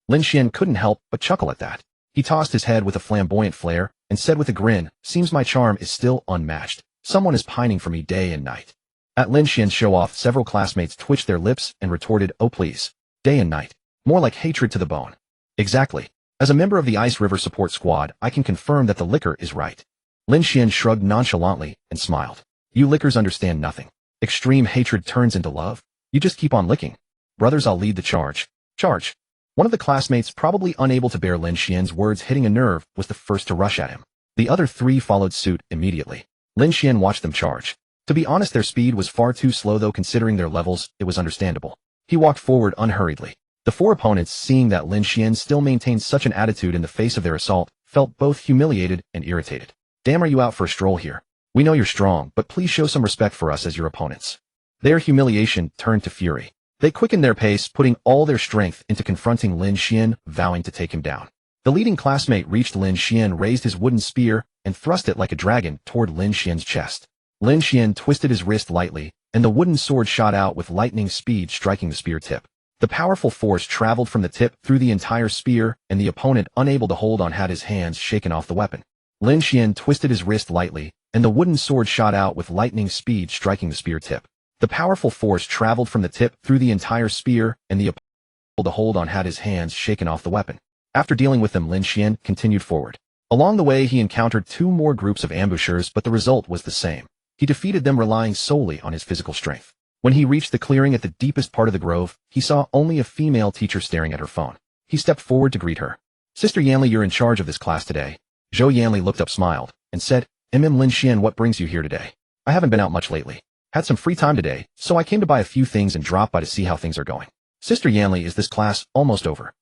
Lin Xuan couldn't help but chuckle at that. He tossed his head with a flamboyant flair and said with a grin, "Seems my charm is still unmatched. Someone is pining for me day and night." At Lin Xuan's show-off, several classmates twitched their lips and retorted, "Oh please. Day and night. More like hatred to the bone." Exactly. As a member of the Ice River Support Squad, I can confirm that the liquor is right. Lin Xuan shrugged nonchalantly and smiled. You lickers understand nothing. Extreme hatred turns into love. You just keep on licking. Brothers, I'll lead the charge. Charge. One of the classmates, probably unable to bear Lin Xuan's words hitting a nerve, was the first to rush at him. The other three followed suit immediately. Lin Xuan watched them charge. To be honest, their speed was far too slow, though considering their levels, it was understandable. He walked forward unhurriedly. The four opponents, seeing that Lin Xuan still maintained such an attitude in the face of their assault, felt both humiliated and irritated. Damn, are you out for a stroll here? We know you're strong, but please show some respect for us as your opponents. Their humiliation turned to fury. They quickened their pace, putting all their strength into confronting Lin Xuan, vowing to take him down. The leading classmate reached Lin Xuan, raised his wooden spear, and thrust it like a dragon toward Lin Xuan's chest. Lin Xuan twisted his wrist lightly, and the wooden sword shot out with lightning speed, striking the spear tip. The powerful force traveled from the tip through the entire spear, and the opponent, unable to hold on, had his hands shaken off the weapon. Lin Xuan twisted his wrist lightly, and the wooden sword shot out with lightning speed, striking the spear tip. The powerful force traveled from the tip through the entire spear, and the opponent, unable to hold on, had his hands shaken off the weapon. After dealing with them, Lin Xuan continued forward. Along the way, he encountered two more groups of ambushers, but the result was the same. He defeated them, relying solely on his physical strength. When he reached the clearing at the deepest part of the grove, he saw only a female teacher staring at her phone. He stepped forward to greet her. "Sister Yanli, you're in charge of this class today." Zhou Yanli looked up, smiled, and said, Lin Xuan, what brings you here today?" "I haven't been out much lately. Had some free time today, so I came to buy a few things and drop by to see how things are going." "Sister Yanli, is this class almost over?"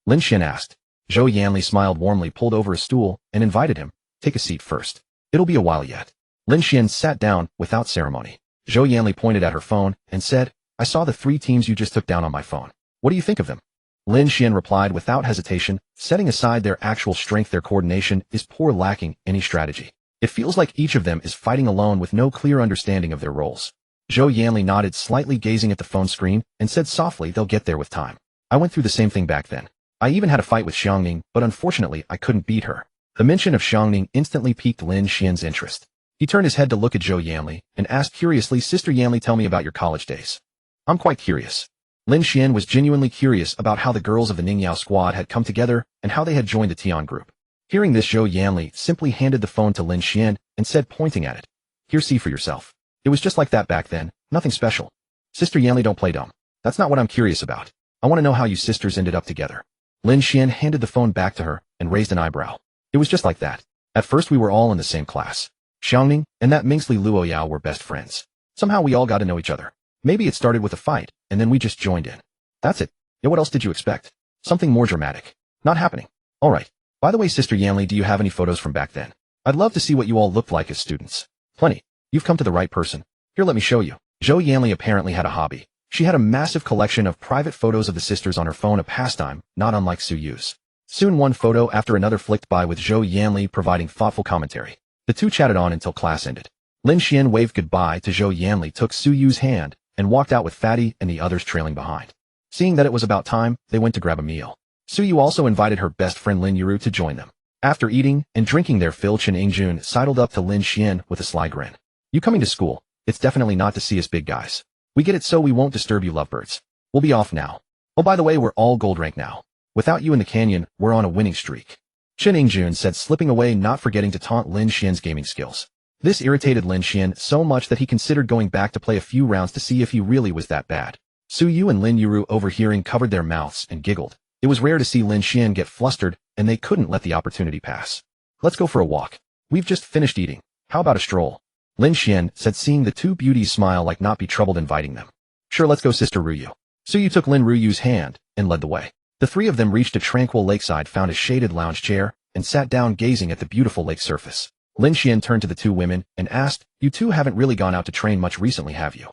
Lin Xuan asked. Zhou Yanli smiled warmly, pulled over a stool, and invited him, "Take a seat first. It'll be a while yet." Lin Xuan sat down without ceremony. Zhou Yanli pointed at her phone and said, "I saw the 3 teams you just took down on my phone. What do you think of them?" Lin Xuan replied without hesitation, setting aside their actual strength. Their coordination is poor, lacking any strategy. It feels like each of them is fighting alone with no clear understanding of their roles. Zhou Yanli nodded slightly, gazing at the phone screen, and said softly, they'll get there with time. I went through the same thing back then. I even had a fight with Xiangning, but unfortunately I couldn't beat her. The mention of Xiangning instantly piqued Lin Xuan's interest. He turned his head to look at Zhou Yanli, and asked curiously, Sister Yanli, tell me about your college days. I'm quite curious. Lin Xuan was genuinely curious about how the girls of the Ningyao squad had come together and how they had joined the Tian group. Hearing this, Zhou Yanli simply handed the phone to Lin Xuan and said, pointing at it, here, see for yourself. It was just like that back then, nothing special. Sister Yanli, don't play dumb. That's not what I'm curious about. I want to know how you sisters ended up together. Lin Xuan handed the phone back to her and raised an eyebrow. It was just like that. At first we were all in the same class. Xiangning and that minxly Luo Yao were best friends. Somehow we all got to know each other. Maybe it started with a fight, and then we just joined in. That's it. Yeah, what else did you expect? Something more dramatic. Not happening. Alright. By the way, Sister Yanli, do you have any photos from back then? I'd love to see what you all looked like as students. Plenty. You've come to the right person. Here, let me show you. Zhou Yanli apparently had a hobby. She had a massive collection of private photos of the sisters on her phone, a pastime, not unlike Su Yu's. Soon one photo after another flicked by with Zhou Yanli providing thoughtful commentary. The two chatted on until class ended. Lin Xuan waved goodbye to Zhou Yanli, took Su Yu's hand, and walked out with Fatty and the others trailing behind. Seeing that it was about time, they went to grab a meal. Su Yu also invited her best friend Lin Yuru to join them. After eating and drinking their fill, Chen Yingjun sidled up to Lin Xuan with a sly grin. You coming to school? It's definitely not to see us big guys. We get it, so we won't disturb you lovebirds. We'll be off now. Oh, by the way, we're all gold rank now. Without you in the canyon, we're on a winning streak. Chen Yingjun said, slipping away, not forgetting to taunt Lin Xuan's gaming skills. This irritated Lin Xuan so much that he considered going back to play a few rounds to see if he really was that bad. Su Yu and Lin Yuru, overhearing, covered their mouths and giggled. It was rare to see Lin Xuan get flustered, and they couldn't let the opportunity pass. Let's go for a walk. We've just finished eating. How about a stroll? Lin Xuan said, seeing the two beauties smile like not be troubled, inviting them. Sure, let's go, Sister Ruyu. Su Yu took Lin Ruyu's hand and led the way. The three of them reached a tranquil lakeside, found a shaded lounge chair, and sat down gazing at the beautiful lake surface. Lin Xuan turned to the two women and asked, you two haven't really gone out to train much recently, have you?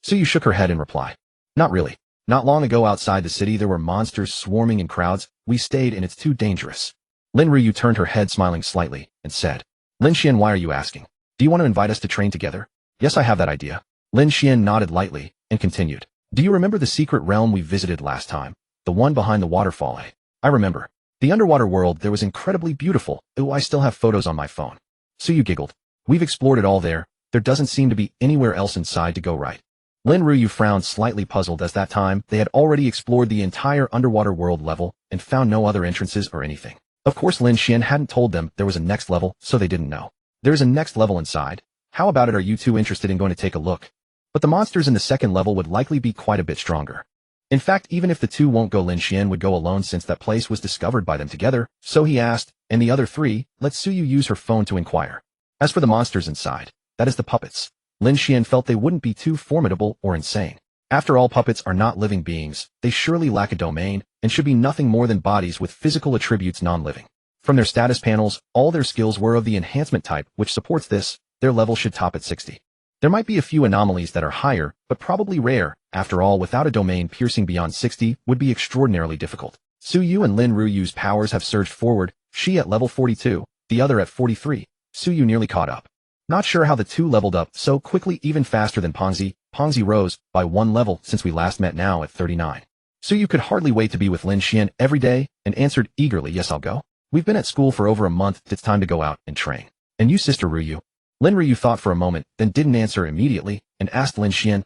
Su Yu shook her head in reply. Not really. Not long ago outside the city there were monsters swarming in crowds. We stayed, and it's too dangerous. Lin Ruyu turned her head, smiling slightly, and said, Lin Xuan, why are you asking? Do you want to invite us to train together? Yes, I have that idea. Lin Xuan nodded lightly and continued. Do you remember the secret realm we visited last time? The one behind the waterfall, eh? I remember. The underwater world there was incredibly beautiful. Oh, I still have photos on my phone. Su Yu giggled. We've explored it all there. There doesn't seem to be anywhere else inside to go right. Lin Ruyu frowned, slightly puzzled, as that time they had already explored the entire underwater world level and found no other entrances or anything. Of course, Lin Xuan hadn't told them there was a next level, so they didn't know. There's a next level inside. How about it? Are you two interested in going to take a look? But the monsters in the second level would likely be quite a bit stronger. In fact, even if the two won't go, Lin Xuan would go alone since that place was discovered by them together, so he asked, and the other three, let Su Yu use her phone to inquire. As for the monsters inside, that is the puppets. Lin Xuan felt they wouldn't be too formidable or insane. After all, puppets are not living beings, they surely lack a domain, and should be nothing more than bodies with physical attributes, non-living. From their status panels, all their skills were of the enhancement type, which supports this. Their level should top at 60. There might be a few anomalies that are higher, but probably rare. After all, without a domain, piercing beyond 60 would be extraordinarily difficult. Su Yu and Lin Ruyu's powers have surged forward, she at level 42, the other at 43. Su Yu nearly caught up. Not sure how the two leveled up so quickly, even faster than Pongzi. Pongzi rose by 1 level since we last met, now at 39. Su Yu could hardly wait to be with Lin Xuan every day and answered eagerly, yes, I'll go. We've been at school for over a month, it's time to go out and train. And you, Sister Ruyu? Lin Ruyu thought for a moment, then didn't answer immediately, and asked Lin Xuan,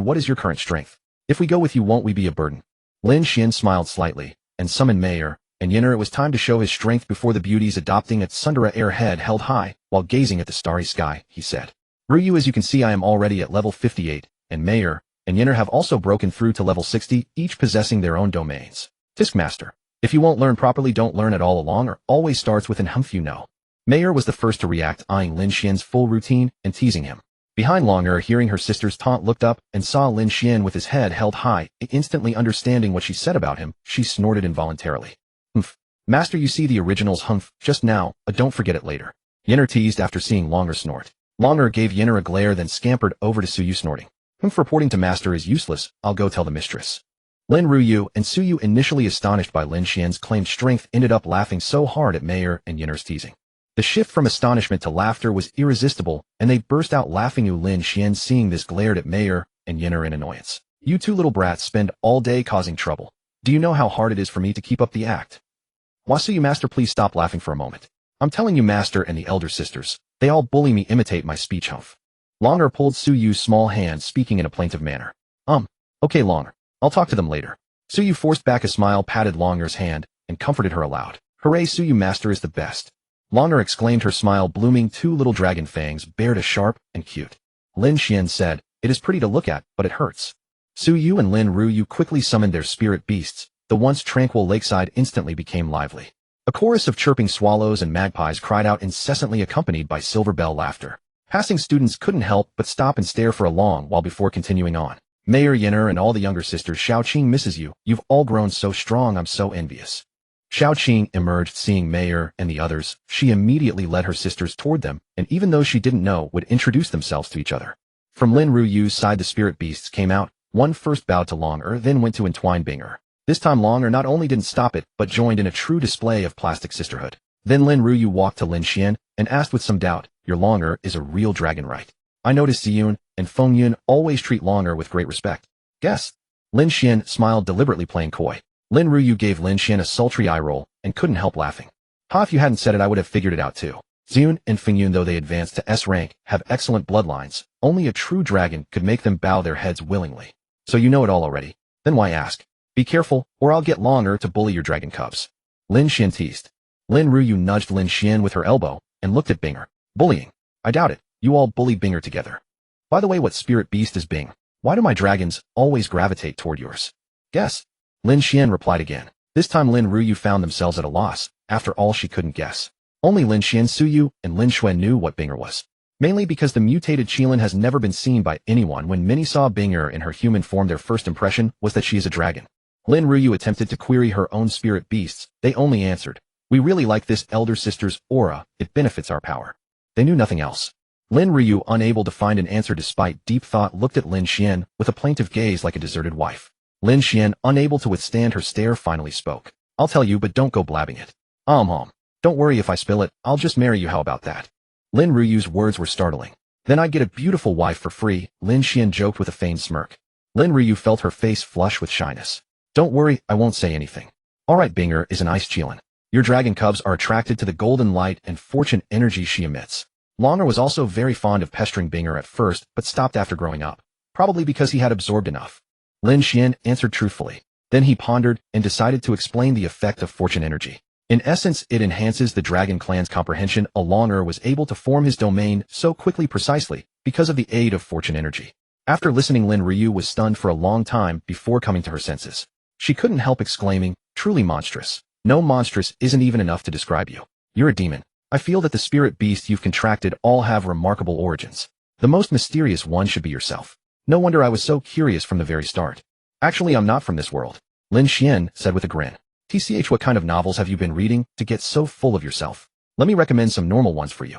what is your current strength? If we go with you, won't we be a burden? Lin Xuan smiled slightly, and summoned Mayer and Yinner. It was time to show his strength before the beauties, adopting a tsundere air, head held high, while gazing at the starry sky, he said. Ruyu, as you can see, I am already at level 58, and Mayer and Yinner have also broken through to level 60, each possessing their own domains. Tiskmaster. If you won't learn properly, don't learn at all. Along or always starts with an humph, you know. Mayer was the first to react, eyeing Lin Xuan's full routine and teasing him. Behind Longer, hearing her sister's taunt, looked up and saw Lin Xuan with his head held high. Instantly understanding what she said about him, she snorted involuntarily. Humph. Master, you see the original's humph just now, don't forget it later. Yinner teased after seeing Longer snort. Longer gave Yinner a glare, then scampered over to Su Yu, snorting. Humph, reporting to Master is useless, I'll go tell the mistress. Lin Ruyu and Suyu, initially astonished by Lin Xian's claimed strength, ended up laughing so hard at Mayor and Yinner's teasing. The shift from astonishment to laughter was irresistible, and they burst out laughing. Lin Xian, seeing this, glared at Mayor and Yinner in annoyance. You two little brats spend all day causing trouble. Do you know how hard it is for me to keep up the act? Suyu, master, please stop laughing for a moment. I'm telling you, master and the elder sisters, they all bully me. Imitate my speech, humph. Longer pulled Suyu's small hand, speaking in a plaintive manner. Okay, Longer. I'll talk to them later. Suyu forced back a smile, patted Longer's hand, and comforted her aloud. Hooray, Suyu, master is the best. Longer exclaimed, her smile blooming. Two little dragon fangs, bared a sharp and cute. Lin Xian said, it is pretty to look at, but it hurts. Suyu and Lin Ruyu quickly summoned their spirit beasts. The once tranquil lakeside instantly became lively. A chorus of chirping swallows and magpies cried out incessantly, accompanied by silver bell laughter. Passing students couldn't help but stop and stare for a long while before continuing on. Mayor Yinner and all the younger sisters. Xiaoqing misses you. You've all grown so strong. I'm so envious. Xiaoqing emerged, seeing Mayor and the others. She immediately led her sisters toward them, and even those she didn't know would introduce themselves to each other. From Lin Ruyu's side, the spirit beasts came out. One first bowed to Longer, then went to entwine Binger. This time Longer not only didn't stop it, but joined in a true display of plastic sisterhood. Then Lin Ruyu walked to Lin Xian and asked with some doubt, your Longer is a real dragon, right? I noticed Ziyun and Feng Yun always treat Longer with great respect. Guess. Lin Xian smiled, deliberately playing coy. Lin Ruyu gave Lin Xian a sultry eye roll and couldn't help laughing. If you hadn't said it, I would have figured it out too. Ziyun and Feng Yun, though they advanced to S rank, have excellent bloodlines. Only a true dragon could make them bow their heads willingly. So you know it all already. Then why ask? Be careful, or I'll get Longer to bully your dragon cubs. Lin Xian teased. Lin Ruyu nudged Lin Xian with her elbow and looked at Binger. Bullying? I doubt it. You all bully Binger together. By the way, what spirit beast is Bing? Why do my dragons always gravitate toward yours? Guess. Lin Xian replied again. This time Lin Ruyu found themselves at a loss. After all, she couldn't guess. Only Lin Xian, Suyu, and Lin Xuan knew what Binger was. Mainly because the mutated Qilin has never been seen by anyone. When many saw Binger in her human form, their first impression was that she is a dragon. Lin Ruyu attempted to query her own spirit beasts. They only answered, we really like this elder sister's aura. It benefits our power. They knew nothing else. Lin Ruyu, unable to find an answer despite deep thought, looked at Lin Xian with a plaintive gaze like a deserted wife. Lin Xian, unable to withstand her stare, finally spoke. I'll tell you, but don't go blabbing it. Don't worry if I spill it, I'll just marry you, how about that? Lin Ruyu's words were startling. Then I'd get a beautiful wife for free, Lin Xian joked with a feigned smirk. Lin Ruyu felt her face flush with shyness. Don't worry, I won't say anything. Alright, Binger is an ice Qilin. Your dragon cubs are attracted to the golden light and fortune energy she emits. Longer was also very fond of pestering Binger at first, but stopped after growing up. Probably because he had absorbed enough. Lin Xian answered truthfully. Then he pondered and decided to explain the effect of fortune energy. In essence, it enhances the dragon clan's comprehension. Longer was able to form his domain so quickly, precisely because of the aid of fortune energy. After listening, Lin Ruyu was stunned for a long time before coming to her senses. She couldn't help exclaiming, truly monstrous. No, monstrous isn't even enough to describe you. You're a demon. I feel that the spirit beasts you've contracted all have remarkable origins. The most mysterious one should be yourself. No wonder I was so curious from the very start. Actually, I'm not from this world, Lin Xian said with a grin. What kind of novels have you been reading to get so full of yourself? Let me recommend some normal ones for you.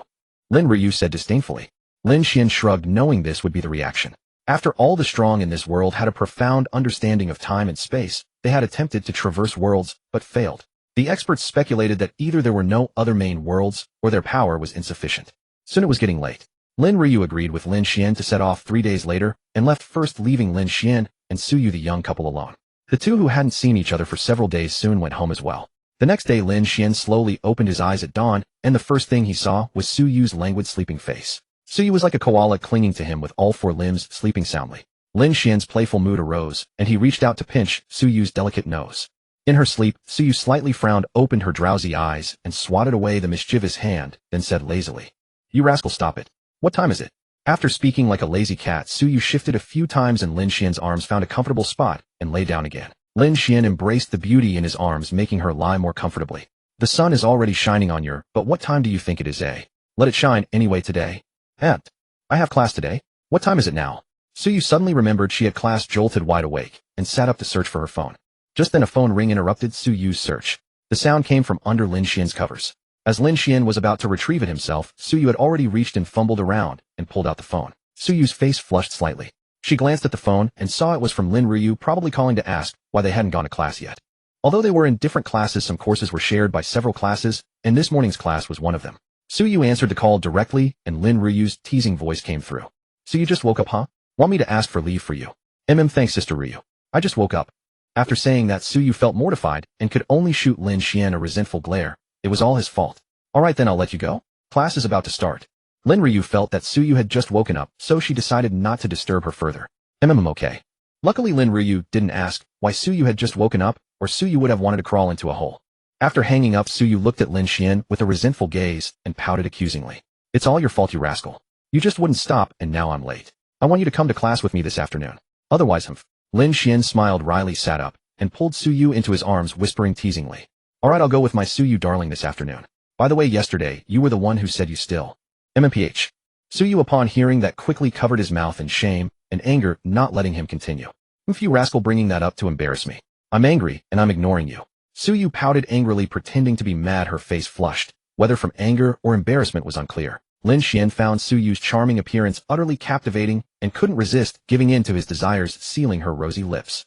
Lin Ruyu said disdainfully. Lin Xian shrugged, knowing this would be the reaction. After all, the strong in this world had a profound understanding of time and space. They had attempted to traverse worlds, but failed. The experts speculated that either there were no other main worlds, or their power was insufficient. Soon it was getting late. Lin Ruyu agreed with Lin Xian to set off 3 days later, and left first, leaving Lin Xian and Suyu, the young couple, alone. The two, who hadn't seen each other for several days, soon went home as well. The next day, Lin Xian slowly opened his eyes at dawn, and the first thing he saw was Suyu's languid, sleeping face. Suyu was like a koala, clinging to him with all 4 limbs, sleeping soundly. Lin Xian's playful mood arose, and he reached out to pinch Suyu's delicate nose. In her sleep, Suyu slightly frowned, opened her drowsy eyes, and swatted away the mischievous hand, then said lazily, "You rascal, stop it. What time is it?" After speaking like a lazy cat, Suyu shifted a few times in Lin Xian's arms, found a comfortable spot, and lay down again. Lin Xian embraced the beauty in his arms, making her lie more comfortably. "The sun is already shining on you, but what time do you think it is, eh? Let it shine anyway today." "Aunt, I have class today. What time is it now?" Suyu suddenly remembered she had class, jolted wide awake, and sat up to search for her phone. Just then a phone ring interrupted Suyu's search. The sound came from under Lin Xian's covers. As Lin Xian was about to retrieve it himself, Suyu had already reached and fumbled around, and pulled out the phone. Suyu's face flushed slightly. She glanced at the phone and saw it was from Lin Ruyu, probably calling to ask why they hadn't gone to class yet. Although they were in different classes, some courses were shared by several classes, and this morning's class was one of them. Suyu answered the call directly, and Lin Ryu's teasing voice came through. So you just woke up, huh? Want me to ask for leave for you? Thanks, Sister Ryu. I just woke up. After saying that, Suyu felt mortified and could only shoot Lin Xuan a resentful glare. It was all his fault. Alright then, I'll let you go. Class is about to start. Lin Ryu felt that Suyu had just woken up, so she decided not to disturb her further. Okay. Luckily Lin Ryu didn't ask why Suyu had just woken up, or Suyu would have wanted to crawl into a hole. After hanging up, Suyu looked at Lin Xuan with a resentful gaze and pouted accusingly. It's all your fault, you rascal. You just wouldn't stop, and now I'm late. I want you to come to class with me this afternoon. Otherwise, Lin Xuan smiled wryly, sat up, and pulled Suyu into his arms, whispering teasingly. Alright, I'll go with my Suyu darling this afternoon. By the way, yesterday, you were the one who said you still. MMPH. Suyu, upon hearing that, quickly covered his mouth in shame and anger, not letting him continue. You rascal, bringing that up to embarrass me. I'm angry, and I'm ignoring you. Suyu pouted angrily, pretending to be mad, her face flushed. Whether from anger or embarrassment was unclear. Lin Xuan found Suyu's charming appearance utterly captivating and couldn't resist giving in to his desires, sealing her rosy lips.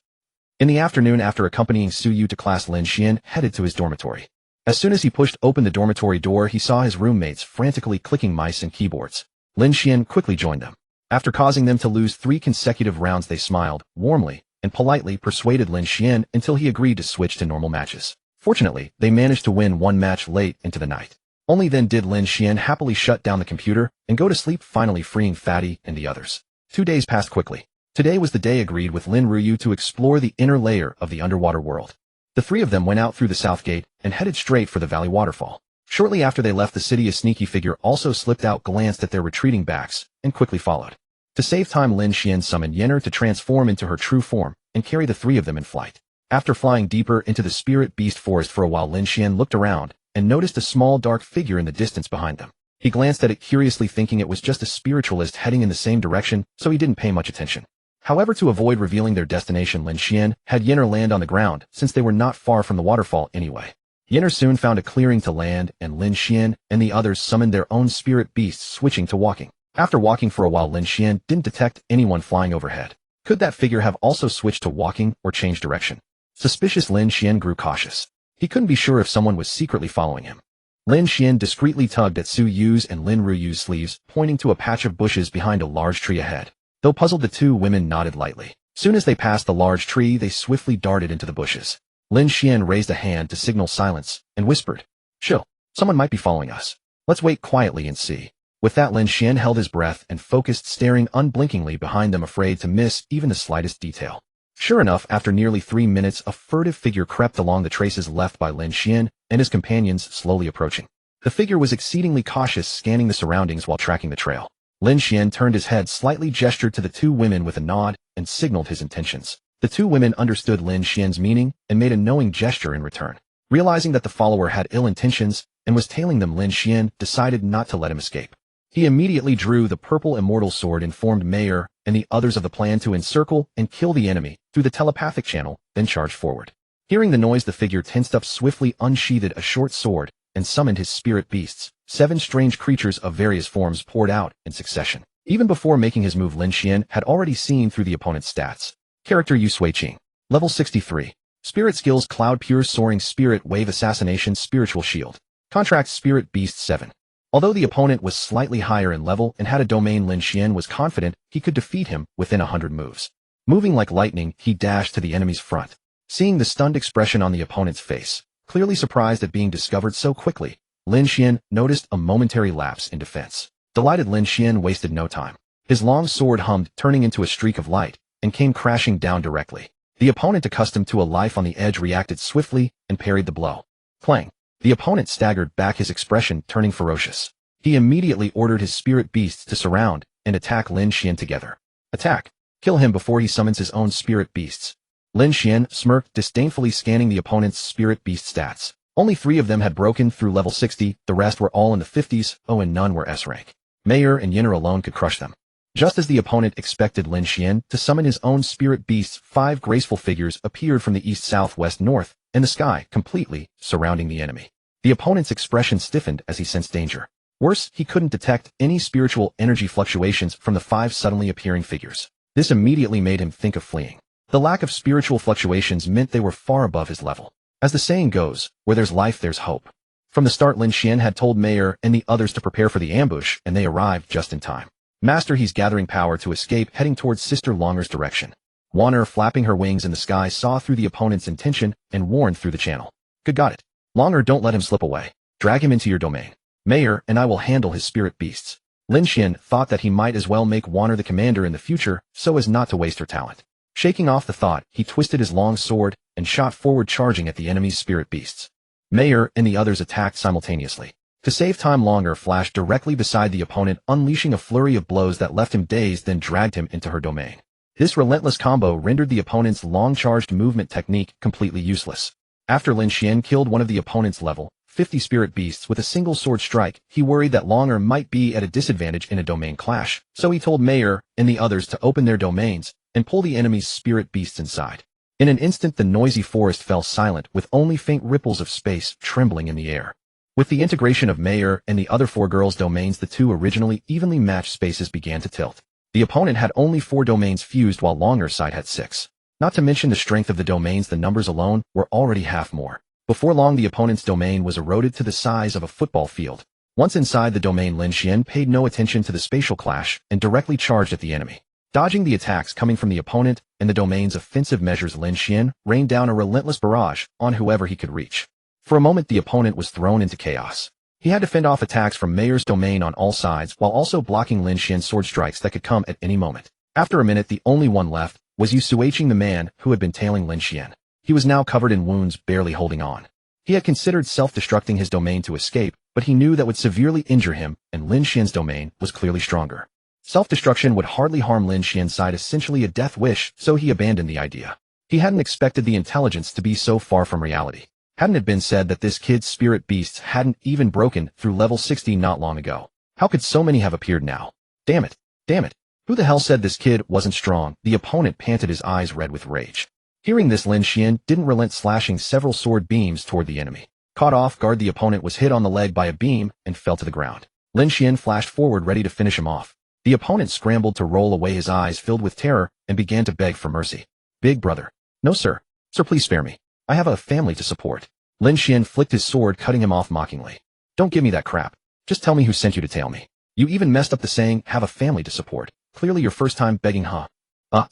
In the afternoon, after accompanying Suyu to class, Lin Xuan headed to his dormitory. As soon as he pushed open the dormitory door, he saw his roommates frantically clicking mice and keyboards. Lin Xuan quickly joined them. After causing them to lose 3 consecutive rounds, they smiled warmly and politely persuaded Lin Xuan until he agreed to switch to normal matches. Fortunately, they managed to win one match late into the night. Only then did Lin Xuan happily shut down the computer and go to sleep, finally freeing Fatty and the others. 2 days passed quickly. Today was the day agreed with Lin Ryu to explore the inner layer of the underwater world. The 3 of them went out through the south gate and headed straight for the valley waterfall. Shortly after they left the city, a sneaky figure also slipped out, glanced at their retreating backs, and quickly followed. To save time, Lin Xuan summoned Yenner to transform into her true form and carry the 3 of them in flight. After flying deeper into the spirit beast forest for a while, Lin Xuan looked around and noticed a small dark figure in the distance behind them. He glanced at it curiously, thinking it was just a spiritualist heading in the same direction, so he didn't pay much attention. However, to avoid revealing their destination, Lin Xuan had Yenner land on the ground, since they were not far from the waterfall anyway. Yenner soon found a clearing to land, and Lin Xuan and the others summoned their own spirit beasts, switching to walking. After walking for a while, Lin Xuan didn't detect anyone flying overhead. Could that figure have also switched to walking or changed direction? Suspicious, Lin Xuan grew cautious. He couldn't be sure if someone was secretly following him. Lin Xuan discreetly tugged at Suyu's and Lin Ryu's sleeves, pointing to a patch of bushes behind a large tree ahead. Though puzzled, the 2 women nodded lightly. Soon as they passed the large tree, they swiftly darted into the bushes. Lin Xuan raised a hand to signal silence and whispered, "Chill, someone might be following us. Let's wait quietly and see." With that, Lin Xuan held his breath and focused, staring unblinkingly behind them, afraid to miss even the slightest detail. Sure enough, after nearly 3 minutes, a furtive figure crept along the traces left by Lin Xuan and his companions, slowly approaching. The figure was exceedingly cautious, scanning the surroundings while tracking the trail. Lin Xuan turned his head slightly, gestured to the 2 women with a nod, and signaled his intentions. The 2 women understood Lin Xuan's meaning and made a knowing gesture in return. Realizing that the follower had ill intentions and was tailing them, Lin Xuan decided not to let him escape. He immediately drew the purple immortal sword, informed Mayor and the others of the plan to encircle and kill the enemy through the telepathic channel, then charged forward. Hearing the noise, the figure tensed up, swiftly unsheathed a short sword, and summoned his spirit beasts. 7 strange creatures of various forms poured out in succession. Even before making his move, Lin Xuan had already seen through the opponent's stats. Character: Yu Suiqing. Level 63. Spirit skills: Cloud Pure, Soaring, Spirit Wave, Assassination, Spiritual Shield. Contract: Spirit Beast 7. Although the opponent was slightly higher in level and had a domain, Lin Xuan was confident he could defeat him within 100 moves. Moving like lightning, he dashed to the enemy's front. Seeing the stunned expression on the opponent's face, clearly surprised at being discovered so quickly, Lin Xuan noticed a momentary lapse in defense. Delighted, Lin Xuan wasted no time. His long sword hummed, turning into a streak of light, and came crashing down directly. The opponent, accustomed to a life on the edge, reacted swiftly and parried the blow. Clang! The opponent staggered back, his expression turning ferocious. He immediately ordered his spirit beasts to surround and attack Lin Xuan together. Attack! Kill him before he summons his own spirit beasts. Lin Xuan smirked, disdainfully scanning the opponent's spirit beast stats. Only 3 of them had broken through level 60, the rest were all in the 50s, and none were S rank. Mayor and Yenner alone could crush them. Just as the opponent expected Lin Xuan to summon his own spirit beasts, 5 graceful figures appeared from the east, south, west, north, and the sky, completely surrounding the enemy. The opponent's expression stiffened as he sensed danger. Worse, he couldn't detect any spiritual energy fluctuations from the 5 suddenly appearing figures. This immediately made him think of fleeing. The lack of spiritual fluctuations meant they were far above his level. As the saying goes, where there's life there's hope. From the start, Lin Xuan had told Mayer and the others to prepare for the ambush, and they arrived just in time. Master, he's gathering power to escape, heading towards Sister Longer's direction. Wanner, flapping her wings in the sky, saw through the opponent's intention and warned through the channel. Good, got it. Longer, don't let him slip away. Drag him into your domain. Mayer and I will handle his spirit beasts. Lin Xuan thought that he might as well make Wanner the commander in the future so as not to waste her talent. Shaking off the thought, he twisted his long sword and shot forward, charging at the enemy's spirit beasts. Mayer and the others attacked simultaneously. To save time, Longer flashed directly beside the opponent, unleashing a flurry of blows that left him dazed, then dragged him into her domain. This relentless combo rendered the opponent's long-charged movement technique completely useless. After Lin Xuan killed one of the opponent's level 50 spirit beasts with a single sword strike, he worried that Longer might be at a disadvantage in a domain clash, so he told Mayer and the others to open their domains and pull the enemy's spirit beasts inside. In an instant, the noisy forest fell silent, with only faint ripples of space trembling in the air. With the integration of Mayer and the other 4 girls' domains, the 2 originally evenly matched spaces began to tilt. The opponent had only 4 domains fused, while Longer's side had 6. Not to mention the strength of the domains, the numbers alone were already half more. Before long, the opponent's domain was eroded to the size of a football field. Once inside the domain, Lin Xuan paid no attention to the spatial clash and directly charged at the enemy. Dodging the attacks coming from the opponent and the domain's offensive measures, Lin Xuan rained down a relentless barrage on whoever he could reach. For a moment, the opponent was thrown into chaos. He had to fend off attacks from Mayer's domain on all sides while also blocking Lin Xuan's sword strikes that could come at any moment. After a minute, the only one left was Yu Suiqing, the man who had been tailing Lin Xuan. He was now covered in wounds, barely holding on. He had considered self-destructing his domain to escape, but he knew that would severely injure him, and Lin Xuan's domain was clearly stronger. Self-destruction would hardly harm Lin Xuan's side, essentially a death wish, so he abandoned the idea. He hadn't expected the intelligence to be so far from reality. Hadn't it been said that this kid's spirit beasts hadn't even broken through level 60 not long ago? How could so many have appeared now? Damn it. Damn it. Who the hell said this kid wasn't strong? The opponent panted, his eyes red with rage. Hearing this, Lin Xuan didn't relent, slashing several sword beams toward the enemy. Caught off guard, the opponent was hit on the leg by a beam and fell to the ground. Lin Xuan flashed forward, ready to finish him off. The opponent scrambled to roll away, his eyes filled with terror, and began to beg for mercy. Big brother. No, sir. Sir, please spare me. I have a family to support. Lin Xuan flicked his sword, cutting him off mockingly. Don't give me that crap. Just tell me who sent you to tail me. You even messed up the saying, have a family to support. Clearly your first time begging, huh?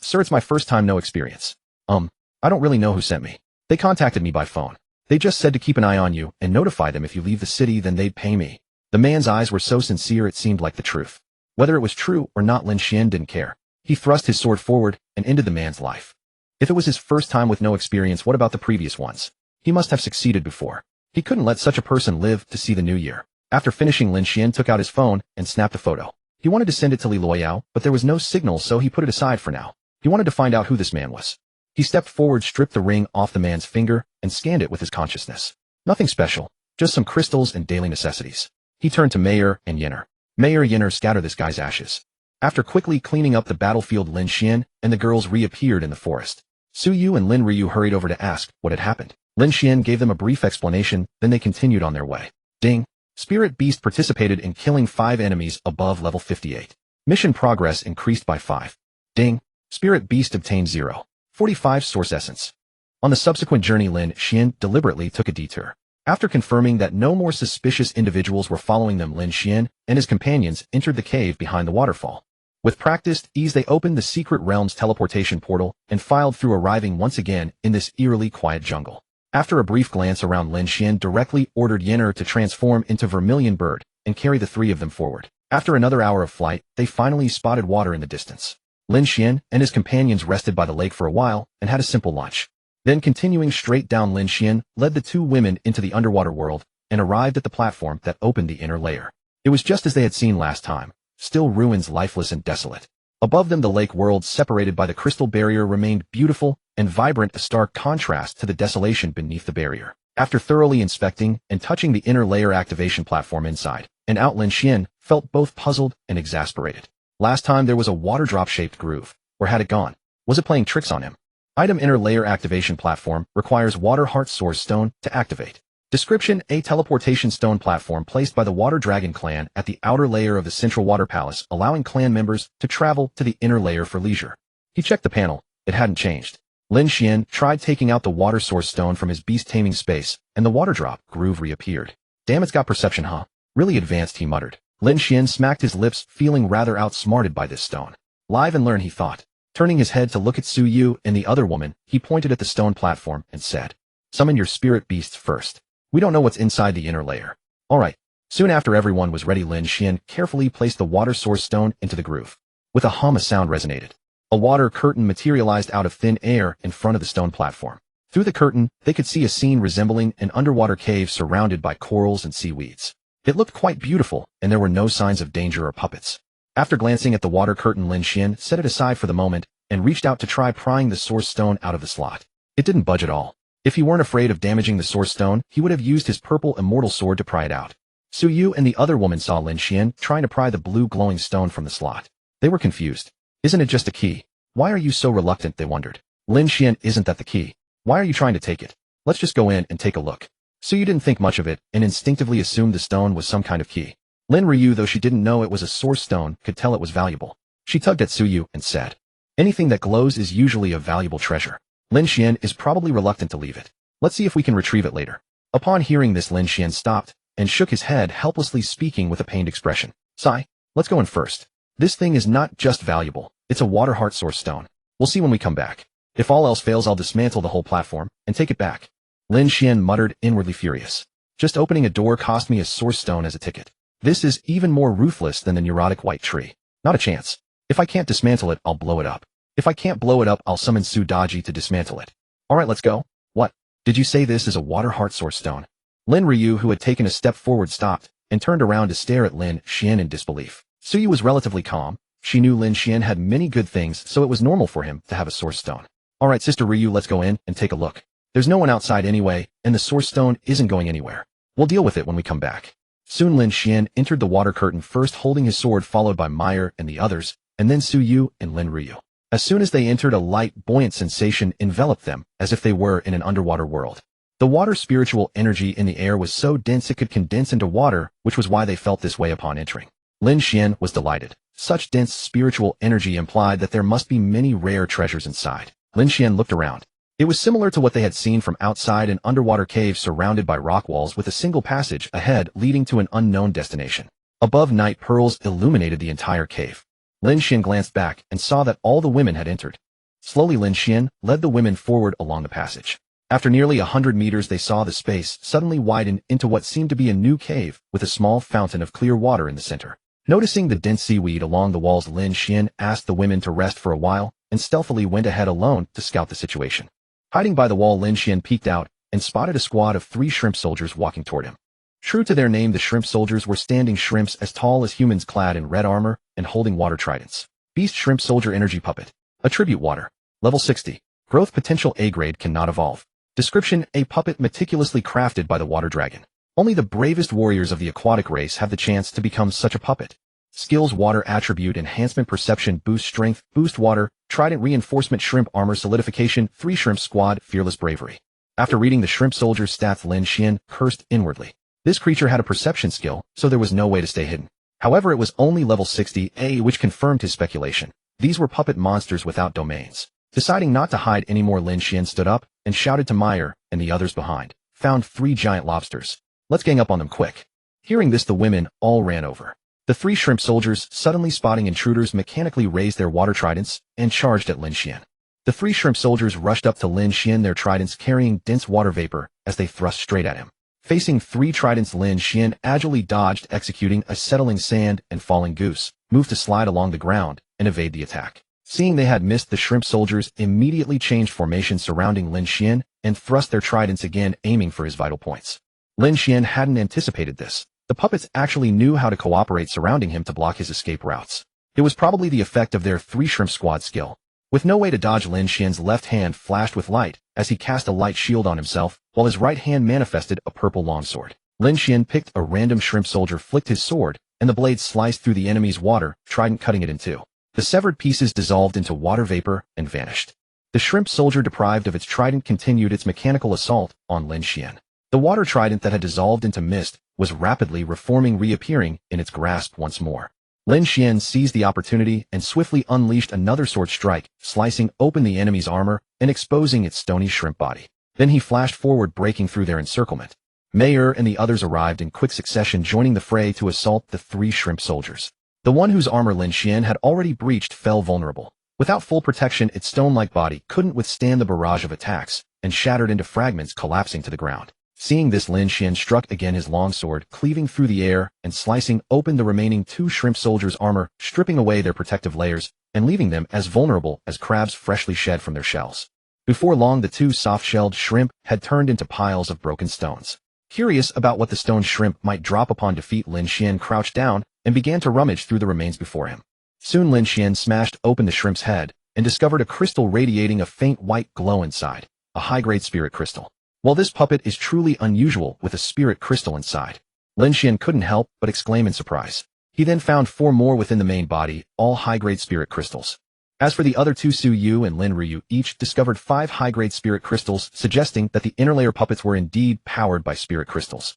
Sir, it's my first time, no experience. I don't really know who sent me. They contacted me by phone. They just said to keep an eye on you and notify them if you leave the city, then they'd pay me. The man's eyes were so sincere it seemed like the truth. Whether it was true or not, Lin Xuan didn't care. He thrust his sword forward and ended the man's life. If it was his first time with no experience, what about the previous ones? He must have succeeded before. He couldn't let such a person live to see the new year. After finishing, Lin Xuan took out his phone and snapped a photo. He wanted to send it to Li Luoyao, but there was no signal, so he put it aside for now. He wanted to find out who this man was. He stepped forward, stripped the ring off the man's finger, and scanned it with his consciousness. Nothing special, just some crystals and daily necessities. He turned to Mayer and Yenner. Mayer, Yenner, scatter this guy's ashes. After quickly cleaning up the battlefield, Lin Xuan and the girls reappeared in the forest. Su Yu and Lin Ryu hurried over to ask what had happened. Lin Xuan gave them a brief explanation, then they continued on their way. Ding. Spirit Beast participated in killing 5 enemies above level 58. Mission progress increased by 5. Ding. Spirit Beast obtained 0.45 source essence. On the subsequent journey, Lin Xuan deliberately took a detour. After confirming that no more suspicious individuals were following them, Lin Xuan and his companions entered the cave behind the waterfall. With practiced ease, they opened the secret realm's teleportation portal and filed through, arriving once again in this eerily quiet jungle. After a brief glance around, Lin Xuan directly ordered Yenner to transform into Vermilion Bird and carry the 3 of them forward. After another hour of flight, they finally spotted water in the distance. Lin Xuan and his companions rested by the lake for a while and had a simple lunch. Then, continuing straight down, Lin Xuan led the 2 women into the underwater world and arrived at the platform that opened the inner layer. It was just as they had seen last time, still ruins, lifeless and desolate. Above them, the lake world, separated by the crystal barrier, remained beautiful and vibrant, a stark contrast to the desolation beneath the barrier. After thoroughly inspecting and touching the inner layer activation platform inside and out, Lin Xuan felt both puzzled and exasperated. Last time there was a water drop-shaped groove. Where had it gone? Was it playing tricks on him? Item: inner layer activation platform requires Water Heart Source Stone to activate. Description: a teleportation stone platform placed by the Water Dragon clan at the outer layer of the Central Water Palace, allowing clan members to travel to the inner layer for leisure. He checked the panel. It hadn't changed. Lin Xuan tried taking out the water source stone from his beast-taming space, and the water drop groove reappeared. Damn, it's got perception, huh? Really advanced, he muttered. Lin Xuan smacked his lips, feeling rather outsmarted by this stone. Live and learn, he thought. Turning his head to look at Su Yu and the other woman, he pointed at the stone platform and said, "Summon your spirit beasts first. We don't know what's inside the inner layer." All right. Soon after everyone was ready, Lin Xuan carefully placed the water source stone into the groove. With a hum, a sound resonated. A water curtain materialized out of thin air in front of the stone platform. Through the curtain, they could see a scene resembling an underwater cave surrounded by corals and seaweeds. It looked quite beautiful, and there were no signs of danger or puppets. After glancing at the water curtain, Lin Xuan set it aside for the moment and reached out to try prying the source stone out of the slot. It didn't budge at all. If he weren't afraid of damaging the source stone, he would have used his purple immortal sword to pry it out. Su Yu and the other woman saw Lin Xuan trying to pry the blue glowing stone from the slot. They were confused. "Isn't it just a key? Why are you so reluctant?" they wondered. "Lin Xuan, isn't that the key? Why are you trying to take it? Let's just go in and take a look." Su Yu didn't think much of it and instinctively assumed the stone was some kind of key. Lin Ryu, though she didn't know it was a source stone, could tell it was valuable. She tugged at Su Yu and said, "Anything that glows is usually a valuable treasure. Lin Xuan is probably reluctant to leave it. Let's see if we can retrieve it later." Upon hearing this, Lin Xuan stopped and shook his head, helplessly, speaking with a pained expression. "Sai, let's go in first. This thing is not just valuable, it's a water heart source stone. We'll see when we come back. If all else fails, I'll dismantle the whole platform and take it back." Lin Xuan muttered, inwardly furious. "Just opening a door cost me a source stone as a ticket. This is even more ruthless than the neurotic white tree. Not a chance. If I can't dismantle it, I'll blow it up. If I can't blow it up, I'll summon Su Daji to dismantle it. All right, let's go." "What? Did you say this is a water heart source stone?" Lin Ryu, who had taken a step forward, stopped and turned around to stare at Lin Xuan in disbelief. Su Yu was relatively calm. She knew Lin Xuan had many good things, so it was normal for him to have a source stone. "All right, Sister Ryu, let's go in and take a look. There's no one outside anyway, and the source stone isn't going anywhere. We'll deal with it when we come back." Soon Lin Xuan entered the water curtain, first holding his sword, followed by Meyer and the others, and then Su Yu and Lin Ryu. As soon as they entered, a light, buoyant sensation enveloped them, as if they were in an underwater world. The water spiritual energy in the air was so dense it could condense into water, which was why they felt this way upon entering. Lin Xuan was delighted. Such dense spiritual energy implied that there must be many rare treasures inside. Lin Xuan looked around. It was similar to what they had seen from outside, an underwater cave surrounded by rock walls with a single passage ahead leading to an unknown destination. Above, night pearls illuminated the entire cave. Lin Xuan glanced back and saw that all the women had entered. Slowly, Lin Xuan led the women forward along the passage. After nearly 100 meters, they saw the space suddenly widen into what seemed to be a new cave with a small fountain of clear water in the center. Noticing the dense seaweed along the walls, Lin Xuan asked the women to rest for a while and stealthily went ahead alone to scout the situation. Hiding by the wall, Lin Xuan peeked out and spotted a squad of 3 shrimp soldiers walking toward him. True to their name, the shrimp soldiers were standing shrimps as tall as humans, clad in red armor and holding water tridents. Beast Shrimp Soldier Energy Puppet. Attribute: Water. Level 60. Growth potential: A grade, cannot evolve. Description: a puppet meticulously crafted by the water dragon. Only the bravest warriors of the aquatic race have the chance to become such a puppet. Skills: Water Attribute Enhancement, Perception, Boost Strength, Boost Water, Trident Reinforcement, Shrimp Armor Solidification, 3 Shrimp Squad, Fearless Bravery. After reading the shrimp soldier's stats, Lin Xuan cursed inwardly. This creature had a perception skill, so there was no way to stay hidden. However, it was only level 60A, which confirmed his speculation. These were puppet monsters without domains. Deciding not to hide anymore, Lin Xuan stood up and shouted to Meyer and the others behind. "Found 3 giant lobsters. Let's gang up on them quick." Hearing this, the women all ran over. The 3 shrimp soldiers, suddenly spotting intruders, mechanically raised their water tridents and charged at Lin Xuan. The 3 shrimp soldiers rushed up to Lin Xuan, their tridents carrying dense water vapor as they thrust straight at him. Facing 3 tridents, Lin Xuan agilely dodged, executing a settling sand and falling goose, moved to slide along the ground and evade the attack. Seeing they had missed, the shrimp soldiers immediately changed formation surrounding Lin Xuan and thrust their tridents again, aiming for his vital points. Lin Xuan hadn't anticipated this. The puppets actually knew how to cooperate surrounding him to block his escape routes. It was probably the effect of their 3 shrimp squad skill. With no way to dodge, Lin Xuan's left hand flashed with light as he cast a light shield on himself, while his right hand manifested a purple longsword. Lin Xuan picked a random shrimp soldier, flicked his sword, and the blade sliced through the enemy's water, trident cutting it in 2. The severed pieces dissolved into water vapor and vanished. The shrimp soldier, deprived of its trident, continued its mechanical assault on Lin Xuan. The water trident that had dissolved into mist was rapidly reforming, reappearing in its grasp once more. Lin Xuan seized the opportunity and swiftly unleashed another sword strike, slicing open the enemy's armor and exposing its stony shrimp body. Then he flashed forward, breaking through their encirclement. Mayer and the others arrived in quick succession, joining the fray to assault the 3 shrimp soldiers. The one whose armor Lin Xuan had already breached fell vulnerable. Without full protection, its stone-like body couldn't withstand the barrage of attacks and shattered into fragments, collapsing to the ground. Seeing this, Lin Xuan struck again his longsword, cleaving through the air and slicing open the remaining 2 shrimp soldiers' armor, stripping away their protective layers and leaving them as vulnerable as crabs freshly shed from their shells. Before long, the 2 soft-shelled shrimp had turned into piles of broken stones. Curious about what the stone shrimp might drop upon defeat, Lin Xuan crouched down and began to rummage through the remains before him. Soon Lin Xuan smashed open the shrimp's head and discovered a crystal radiating a faint white glow inside, a high-grade spirit crystal. While this puppet is truly unusual with a spirit crystal inside, Lin Xuan couldn't help but exclaim in surprise. He then found 4 more within the main body, all high-grade spirit crystals. As for the other 2, Su Yu and Lin Ryu each discovered 5 high-grade spirit crystals, suggesting that the inner layer puppets were indeed powered by spirit crystals.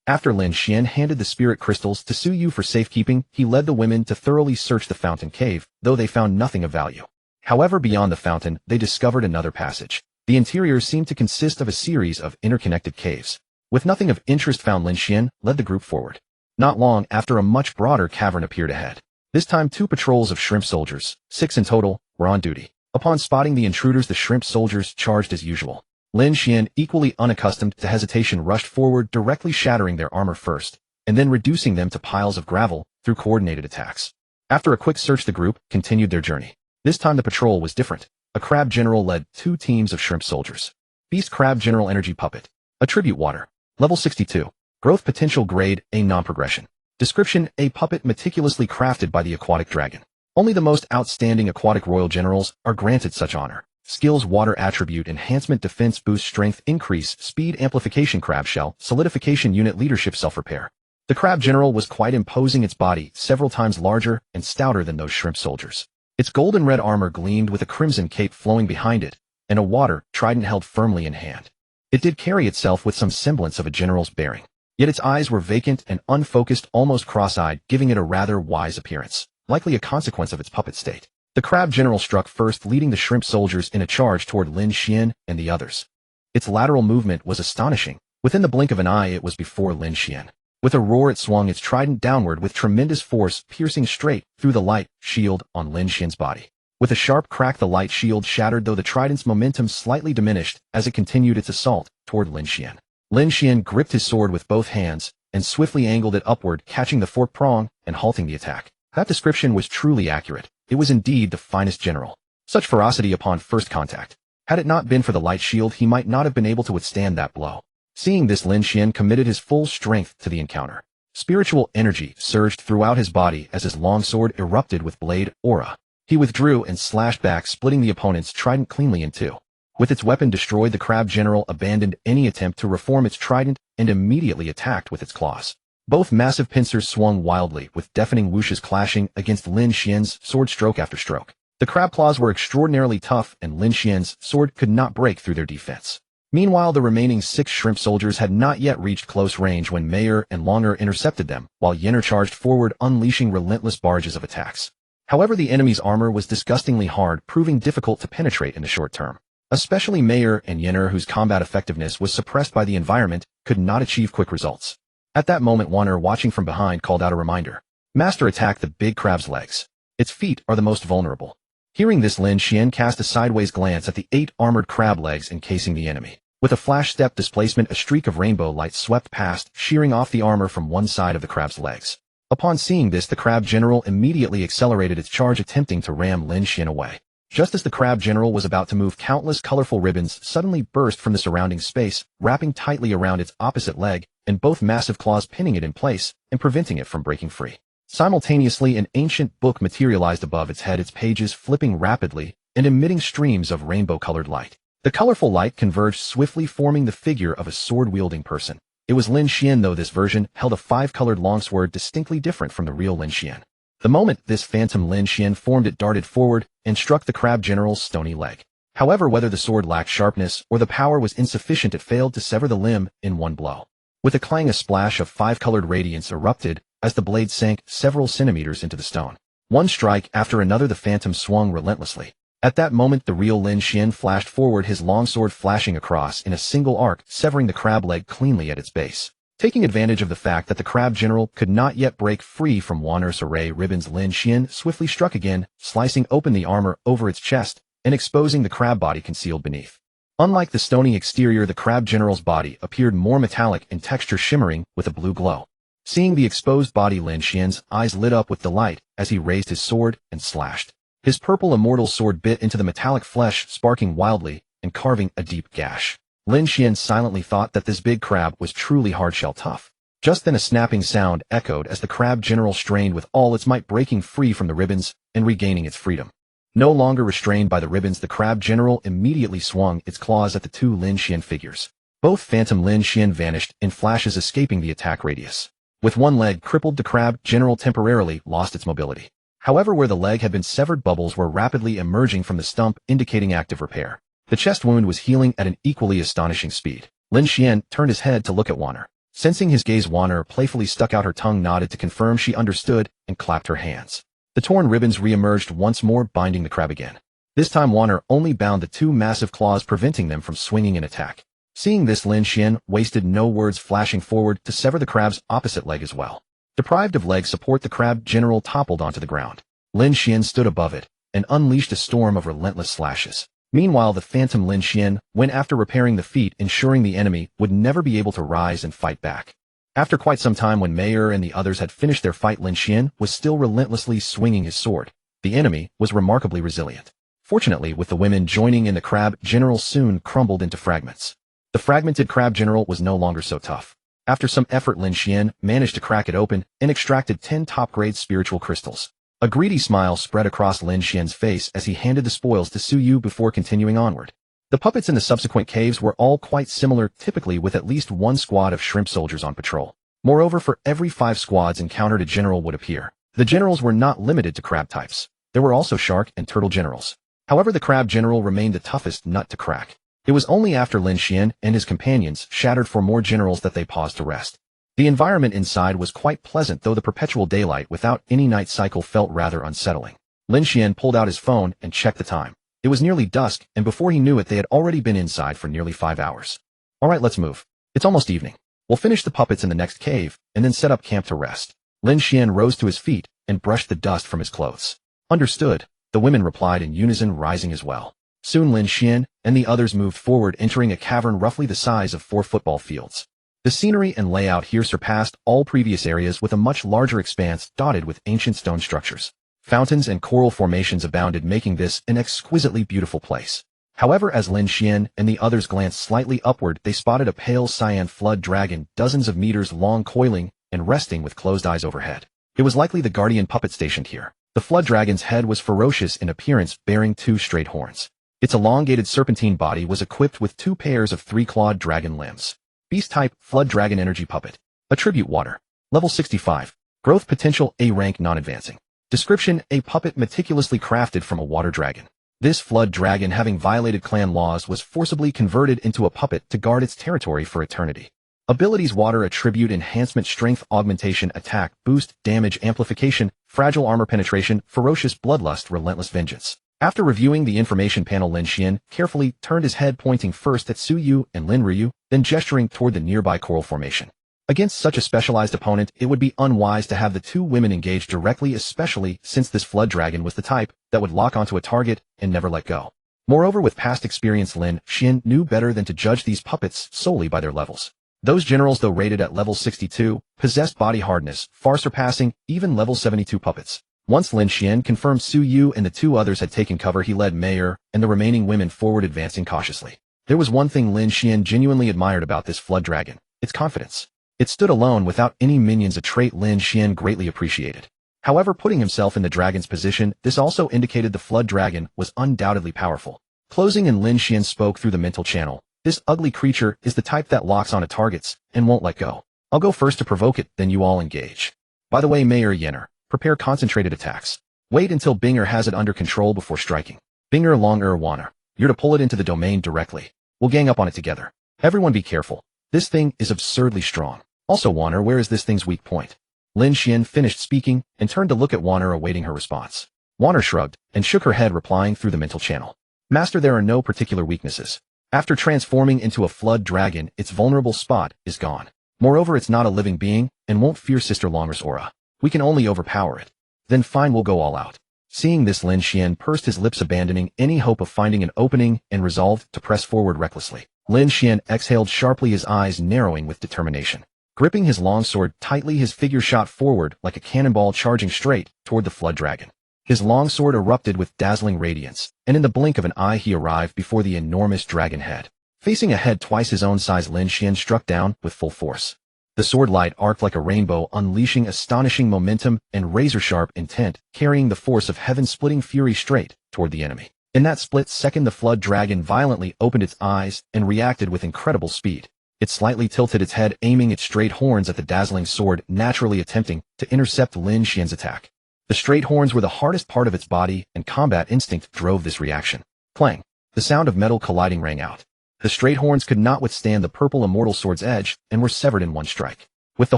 After Lin Xuan handed the spirit crystals to Su Yu for safekeeping, he led the women to thoroughly search the fountain cave, though they found nothing of value. However, beyond the fountain, they discovered another passage. The interior seemed to consist of a series of interconnected caves. With nothing of interest found, Lin Xuan led the group forward. Not long after, a much broader cavern appeared ahead. This time 2 patrols of shrimp soldiers, 6 in total, were on duty. Upon spotting the intruders, the shrimp soldiers charged as usual. Lin Xuan, equally unaccustomed to hesitation, rushed forward, directly shattering their armor first, and then reducing them to piles of gravel through coordinated attacks. After a quick search, the group continued their journey. This time the patrol was different. A crab general led 2 teams of shrimp soldiers. Beast Crab General Energy Puppet. Attribute Water. Level 62. Growth Potential Grade A, Non-Progression. Description: a puppet meticulously crafted by the aquatic dragon. Only the most outstanding aquatic royal generals are granted such honor. Skills: Water Attribute Enhancement, Defense Boost, Strength Increase, Speed Amplification, Crab Shell, Solidification Unit, Leadership, Self-Repair. The crab general was quite imposing, its body several times larger and stouter than those shrimp soldiers. Its golden red armor gleamed with a crimson cape flowing behind it, and a water trident held firmly in hand. It did carry itself with some semblance of a general's bearing. Yet its eyes were vacant and unfocused, almost cross-eyed, giving it a rather wise appearance, likely a consequence of its puppet state. The crab general struck first, leading the shrimp soldiers in a charge toward Lin Xuan and the others. Its lateral movement was astonishing. Within the blink of an eye, it was before Lin Xuan. With a roar, it swung its trident downward with tremendous force, piercing straight through the light shield on Lin Xuan's body. With a sharp crack, the light shield shattered, though the trident's momentum slightly diminished as it continued its assault toward Lin Xuan. Lin Xuan gripped his sword with both hands and swiftly angled it upward, catching the forked prong and halting the attack. That description was truly accurate. It was indeed the finest general. Such ferocity upon first contact. Had it not been for the light shield, he might not have been able to withstand that blow. Seeing this, Lin Xuan committed his full strength to the encounter. Spiritual energy surged throughout his body as his longsword erupted with blade aura. He withdrew and slashed back, splitting the opponent's trident cleanly in 2. With its weapon destroyed, the crab general abandoned any attempt to reform its trident and immediately attacked with its claws. Both massive pincers swung wildly, with deafening whooshes clashing against Lin Xuan's sword, stroke after stroke. The crab claws were extraordinarily tough, and Lin Xuan's sword could not break through their defense. Meanwhile, the remaining 6 shrimp soldiers had not yet reached close range when Mayer and Longer intercepted them, while Yenner charged forward, unleashing relentless barrages of attacks. However, the enemy's armor was disgustingly hard, proving difficult to penetrate in the short term. Especially Mayer and Yenner, whose combat effectiveness was suppressed by the environment, could not achieve quick results. At that moment, Wanner, watching from behind, called out a reminder. Master, attack the big crab's legs. Its feet are the most vulnerable. Hearing this, Lin Xuan cast a sideways glance at the 8 armored crab legs encasing the enemy. With a flash step displacement, a streak of rainbow light swept past, shearing off the armor from one side of the crab's legs. Upon seeing this, the crab general immediately accelerated its charge, attempting to ram Lin Xuan away. Just as the crab general was about to move, countless colorful ribbons suddenly burst from the surrounding space, wrapping tightly around its opposite leg, and both massive claws pinning it in place and preventing it from breaking free. Simultaneously, an ancient book materialized above its head, its pages flipping rapidly and emitting streams of rainbow-colored light. The colorful light converged swiftly, forming the figure of a sword-wielding person. It was Lin Xuan, though this version held a 5-colored longsword distinctly different from the real Lin Xuan. The moment this phantom Lin Xuan formed, it darted forward and struck the crab general's stony leg. However, whether the sword lacked sharpness or the power was insufficient, it failed to sever the limb in one blow. With a clang, a splash of 5-colored radiance erupted as the blade sank several centimeters into the stone. One strike after another, the phantom swung relentlessly. At that moment, the real Lin Xuan flashed forward, his longsword flashing across in a single arc, severing the crab leg cleanly at its base. Taking advantage of the fact that the crab general could not yet break free from Wanner's array ribbons, Lin Xuan swiftly struck again, slicing open the armor over its chest and exposing the crab body concealed beneath. Unlike the stony exterior, the crab general's body appeared more metallic in texture, shimmering with a blue glow. Seeing the exposed body, Lin Xuan's eyes lit up with delight as he raised his sword and slashed. His purple immortal sword bit into the metallic flesh, sparking wildly and carving a deep gash. Lin Xuan silently thought that this big crab was truly hardshell tough. Just then a snapping sound echoed as the crab general strained with all its might, breaking free from the ribbons and regaining its freedom. No longer restrained by the ribbons, the crab general immediately swung its claws at the two Lin Xuan figures. Both phantom Lin Xuan vanished in flashes, escaping the attack radius. With one leg crippled, the crab general temporarily lost its mobility. However, where the leg had been severed, bubbles were rapidly emerging from the stump, indicating active repair. The chest wound was healing at an equally astonishing speed. Lin Xuan turned his head to look at Wanner. Sensing his gaze, Wanner playfully stuck out her tongue, nodded to confirm she understood, and clapped her hands. The torn ribbons re-emerged once more, binding the crab again. This time Wanner only bound the two massive claws, preventing them from swinging an attack. Seeing this, Lin Xuan wasted no words, flashing forward to sever the crab's opposite leg as well. Deprived of leg support, the crab general toppled onto the ground. Lin Xuan stood above it and unleashed a storm of relentless slashes. Meanwhile, the phantom Lin Xuan went after, repairing the feat, ensuring the enemy would never be able to rise and fight back. After quite some time, when Mayer and the others had finished their fight, Lin Xuan was still relentlessly swinging his sword. The enemy was remarkably resilient. Fortunately, with the women joining in, the crab general soon crumbled into fragments. The fragmented crab general was no longer so tough. After some effort, Lin Xuan managed to crack it open and extracted 10 top-grade spiritual crystals. A greedy smile spread across Lin Xuan's face as he handed the spoils to Su Yu before continuing onward. The puppets in the subsequent caves were all quite similar, typically with at least one squad of shrimp soldiers on patrol. Moreover, for every 5 squads encountered, a general would appear. The generals were not limited to crab types. There were also shark and turtle generals. However, the crab general remained the toughest nut to crack. It was only after Lin Xuan and his companions shattered for more generals that they paused to rest. The environment inside was quite pleasant, though the perpetual daylight without any night cycle felt rather unsettling. Lin Xuan pulled out his phone and checked the time. It was nearly dusk, and before he knew it, they had already been inside for nearly 5 hours. Alright, let's move. It's almost evening. We'll finish the puppets in the next cave, and then set up camp to rest. Lin Xuan rose to his feet and brushed the dust from his clothes. Understood, the women replied in unison, rising as well. Soon Lin Xuan and the others moved forward, entering a cavern roughly the size of 4 football fields. The scenery and layout here surpassed all previous areas, with a much larger expanse dotted with ancient stone structures. Fountains and coral formations abounded, making this an exquisitely beautiful place. However, as Lin Xuan and the others glanced slightly upward, they spotted a pale cyan flood dragon, dozens of meters long, coiling and resting with closed eyes overhead. It was likely the guardian puppet stationed here. The flood dragon's head was ferocious in appearance, bearing 2 straight horns. Its elongated serpentine body was equipped with 2 pairs of 3-clawed dragon limbs. Beast-type, flood dragon energy puppet. Attribute water. Level 65. Growth potential A rank, non-advancing. Description: a puppet meticulously crafted from a water dragon. This flood dragon, having violated clan laws, was forcibly converted into a puppet to guard its territory for eternity. Abilities: water attribute enhancement, strength augmentation, attack boost, damage amplification, fragile armor penetration, ferocious bloodlust, relentless vengeance. After reviewing the information panel, Lin Xuan carefully turned his head, pointing first at Su Yu and Lin Ryu, then gesturing toward the nearby coral formation. Against such a specialized opponent, it would be unwise to have the 2 women engage directly, especially since this flood dragon was the type that would lock onto a target and never let go. Moreover, with past experience, Lin Xuan knew better than to judge these puppets solely by their levels. Those generals, though rated at level 62, possessed body hardness far surpassing even level 72 puppets. Once Lin Xuan confirmed Su Yu and the 2 others had taken cover, he led Mayer and the remaining women forward, advancing cautiously. There was one thing Lin Xuan genuinely admired about this flood dragon: its confidence. It stood alone without any minions, a trait Lin Xuan greatly appreciated. However, putting himself in the dragon's position, this also indicated the flood dragon was undoubtedly powerful. Closing, and Lin Xuan spoke through the mental channel. This ugly creature is the type that locks onto targets and won't let go. I'll go first to provoke it, then you all engage. By the way, Mayer Yenner, prepare concentrated attacks. Wait until Binger has it under control before striking. Binger Longer Wanner, you're to pull it into the domain directly. We'll gang up on it together. Everyone be careful. This thing is absurdly strong. Also, Wanner, where is this thing's weak point? Lin Xuan finished speaking and turned to look at Wanner awaiting her response. Wanner shrugged and shook her head, replying through the mental channel. Master, there are no particular weaknesses. After transforming into a flood dragon, its vulnerable spot is gone. Moreover, it's not a living being and won't fear Sister Longra's aura. We can only overpower it. Then fine, we'll go all out. Seeing this, Lin Xuan pursed his lips, abandoning any hope of finding an opening and resolved to press forward recklessly. Lin Xuan exhaled sharply, his eyes narrowing with determination. Gripping his longsword tightly, his figure shot forward like a cannonball, charging straight toward the flood dragon. His longsword erupted with dazzling radiance, and in the blink of an eye he arrived before the enormous dragon head. Facing a head twice his own size, Lin Xuan struck down with full force. The sword light arced like a rainbow, unleashing astonishing momentum and razor-sharp intent, carrying the force of heaven-splitting fury straight toward the enemy. In that split second, the flood dragon violently opened its eyes and reacted with incredible speed. It slightly tilted its head, aiming its straight horns at the dazzling sword, naturally attempting to intercept Lin Xuan's attack. The straight horns were the hardest part of its body, and combat instinct drove this reaction. Clang! The sound of metal colliding rang out. The straight horns could not withstand the purple immortal sword's edge and were severed in one strike. With the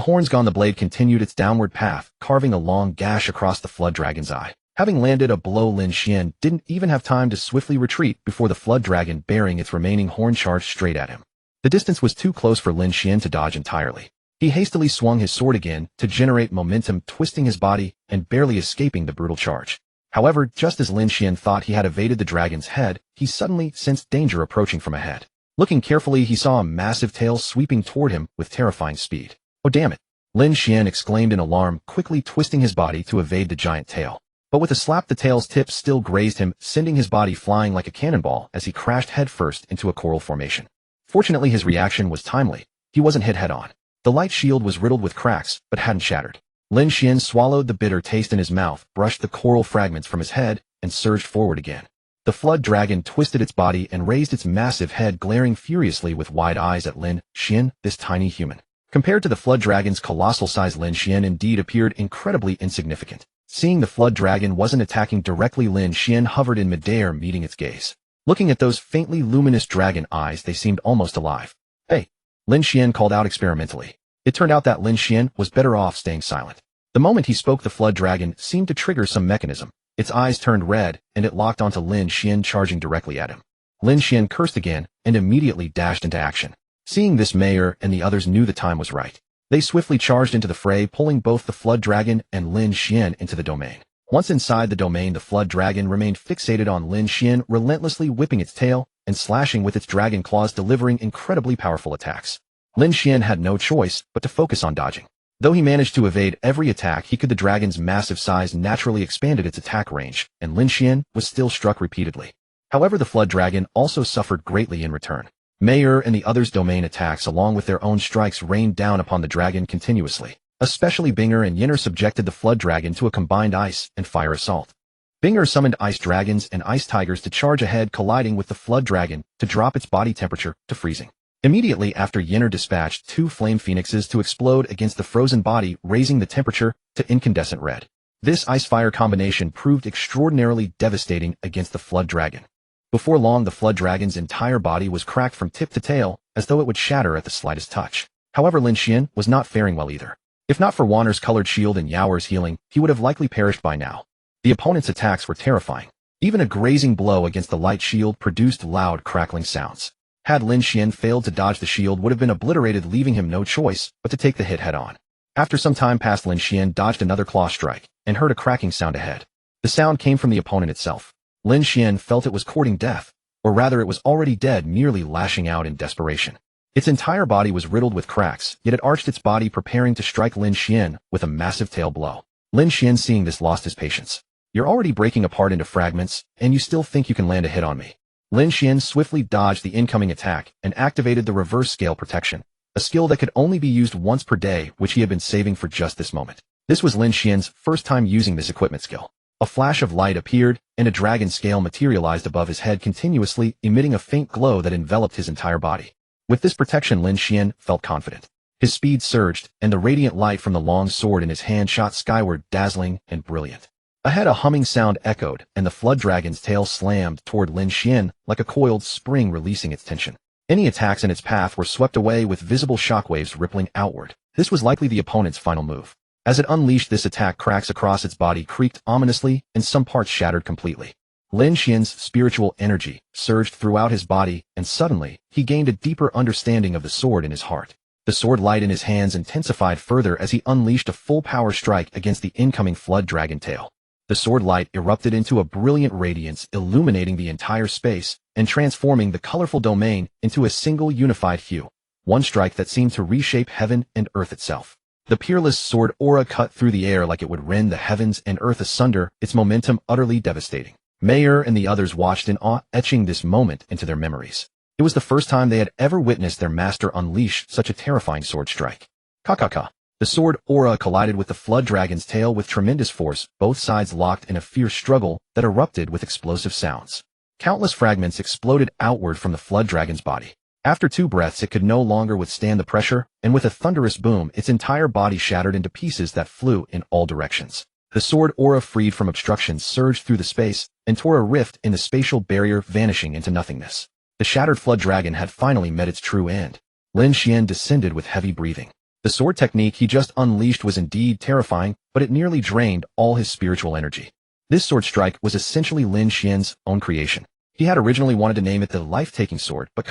horns gone, the blade continued its downward path, carving a long gash across the flood dragon's eye. Having landed a blow, Lin Xuan didn't even have time to swiftly retreat before the flood dragon, bearing its remaining horn, charged straight at him. The distance was too close for Lin Xuan to dodge entirely. He hastily swung his sword again to generate momentum, twisting his body and barely escaping the brutal charge. However, just as Lin Xuan thought he had evaded the dragon's head, he suddenly sensed danger approaching from ahead. Looking carefully, he saw a massive tail sweeping toward him with terrifying speed. "Oh, damn it!" Lin Xuan exclaimed in alarm, quickly twisting his body to evade the giant tail. But with a slap, the tail's tip still grazed him, sending his body flying like a cannonball as he crashed headfirst into a coral formation. Fortunately, his reaction was timely. He wasn't hit head-on. The light shield was riddled with cracks, but hadn't shattered. Lin Xuan swallowed the bitter taste in his mouth, brushed the coral fragments from his head, and surged forward again. The flood dragon twisted its body and raised its massive head, glaring furiously with wide eyes at Lin Xuan, this tiny human. Compared to the flood dragon's colossal size, Lin Xuan indeed appeared incredibly insignificant. Seeing the flood dragon wasn't attacking directly, Lin Xuan hovered in midair, meeting its gaze. Looking at those faintly luminous dragon eyes, they seemed almost alive. "Hey!" Lin Xuan called out experimentally. It turned out that Lin Xuan was better off staying silent. The moment he spoke, the flood dragon seemed to trigger some mechanism. Its eyes turned red, and it locked onto Lin Xuan, charging directly at him. Lin Xuan cursed again and immediately dashed into action. Seeing this, Mayer and the others knew the time was right. They swiftly charged into the fray, pulling both the flood dragon and Lin Xuan into the domain. Once inside the domain, the flood dragon remained fixated on Lin Xuan, relentlessly whipping its tail and slashing with its dragon claws, delivering incredibly powerful attacks. Lin Xuan had no choice but to focus on dodging. Though he managed to evade every attack he could, the dragon's massive size naturally expanded its attack range, and Lin Xuan was still struck repeatedly. However, the flood dragon also suffered greatly in return. Mayer and the others' domain attacks, along with their own strikes, rained down upon the dragon continuously. Especially Binger and Yinner subjected the flood dragon to a combined ice and fire assault. Binger summoned ice dragons and ice tigers to charge ahead, colliding with the flood dragon to drop its body temperature to freezing. Immediately after, Yinner dispatched 2 flame phoenixes to explode against the frozen body, raising the temperature to incandescent red. This ice-fire combination proved extraordinarily devastating against the flood dragon. Before long, the flood dragon's entire body was cracked from tip to tail, as though it would shatter at the slightest touch. However, Lin Xuan was not faring well either. If not for Wanner's colored shield and Yaoer's healing, he would have likely perished by now. The opponent's attacks were terrifying. Even a grazing blow against the light shield produced loud, crackling sounds. Had Lin Xuan failed to dodge, the shield would have been obliterated, leaving him no choice but to take the hit head-on. After some time passed, Lin Xuan dodged another claw strike and heard a cracking sound ahead. The sound came from the opponent itself. Lin Xuan felt it was courting death, or rather it was already dead, merely lashing out in desperation. Its entire body was riddled with cracks, yet it arched its body, preparing to strike Lin Xuan with a massive tail blow. Lin Xuan, seeing this, lost his patience. "You're already breaking apart into fragments, and you still think you can land a hit on me?" Lin Xuan swiftly dodged the incoming attack and activated the reverse scale protection, a skill that could only be used once per day, which he had been saving for just this moment. This was Lin Xuan's first time using this equipment skill. A flash of light appeared, and a dragon scale materialized above his head, continuously emitting a faint glow that enveloped his entire body. With this protection, Lin Xuan felt confident. His speed surged, and the radiant light from the long sword in his hand shot skyward, dazzling and brilliant. Ahead, a humming sound echoed, and the flood dragon's tail slammed toward Lin Xuan like a coiled spring, releasing its tension. Any attacks in its path were swept away with visible shockwaves rippling outward. This was likely the opponent's final move. As it unleashed this attack, cracks across its body creaked ominously and some parts shattered completely. Lin Xuan's spiritual energy surged throughout his body, and suddenly, he gained a deeper understanding of the sword in his heart. The sword light in his hands intensified further as he unleashed a full-power strike against the incoming flood dragon tail. The sword light erupted into a brilliant radiance, illuminating the entire space and transforming the colorful domain into a single unified hue. One strike that seemed to reshape heaven and earth itself. The peerless sword aura cut through the air like it would rend the heavens and earth asunder, its momentum utterly devastating. Mayer and the others watched in awe, etching this moment into their memories. It was the first time they had ever witnessed their master unleash such a terrifying sword strike. Ka-ka-ka. The sword aura collided with the flood dragon's tail with tremendous force, both sides locked in a fierce struggle that erupted with explosive sounds. Countless fragments exploded outward from the flood dragon's body. After 2 breaths, it could no longer withstand the pressure, and with a thunderous boom, its entire body shattered into pieces that flew in all directions. The sword aura, freed from obstructions, surged through the space and tore a rift in the spatial barrier, vanishing into nothingness. The shattered flood dragon had finally met its true end. Lin Xuan descended with heavy breathing. The sword technique he just unleashed was indeed terrifying, but it nearly drained all his spiritual energy. This sword strike was essentially Lin Xuan's own creation. He had originally wanted to name it the life-taking sword, but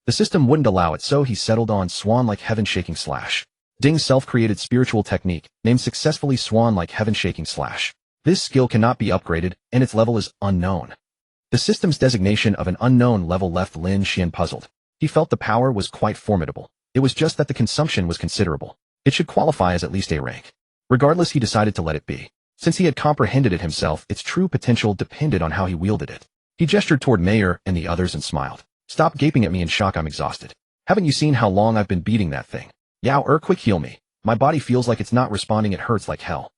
the system wouldn't allow it, so he settled on Swan-like heaven-shaking slash. Ding's self-created spiritual technique, named successfully Swan-like heaven-shaking slash. This skill cannot be upgraded, and its level is unknown. The system's designation of an unknown level left Lin Xuan puzzled. He felt the power was quite formidable. It was just that the consumption was considerable. It should qualify as at least A rank. Regardless, he decided to let it be. Since he had comprehended it himself, its true potential depended on how he wielded it. He gestured toward Mayer and the others and smiled. Stop gaping at me in shock, I'm exhausted. Haven't you seen how long I've been beating that thing? Yao, quick heal me. My body feels like it's not responding, it hurts like hell.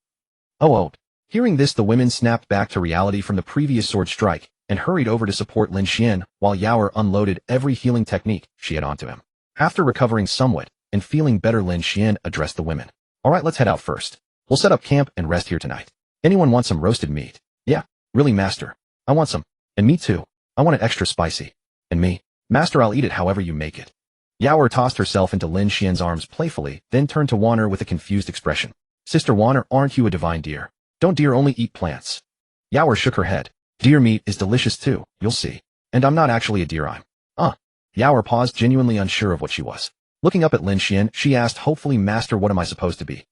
Oh. Hearing this, the women snapped back to reality from the previous sword strike and hurried over to support Lin Xuan while Yao unloaded every healing technique she had onto him. After recovering somewhat and feeling better, Lin Xuan addressed the women. Alright, let's head out first. We'll set up camp and rest here tonight. Anyone want some roasted meat? Yeah, really, master. I want some. And me too. I want it extra spicy. And me? Master, I'll eat it however you make it. Yao tossed herself into Lin Xuan's arms playfully, then turned to Wanner with a confused expression. Sister Wanner, aren't you a divine deer? Don't deer only eat plants? Yao shook her head. Deer meat is delicious too, you'll see. And I'm not actually a deer, I'm. Yao paused, genuinely unsure of what she was. Looking up at Lin Xuan, she asked hopefully, Master, what am I supposed to be?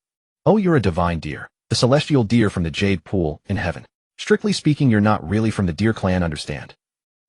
Oh, you're a divine deer. The celestial deer from the jade pool in heaven. Strictly speaking, you're not really from the deer clan, understand?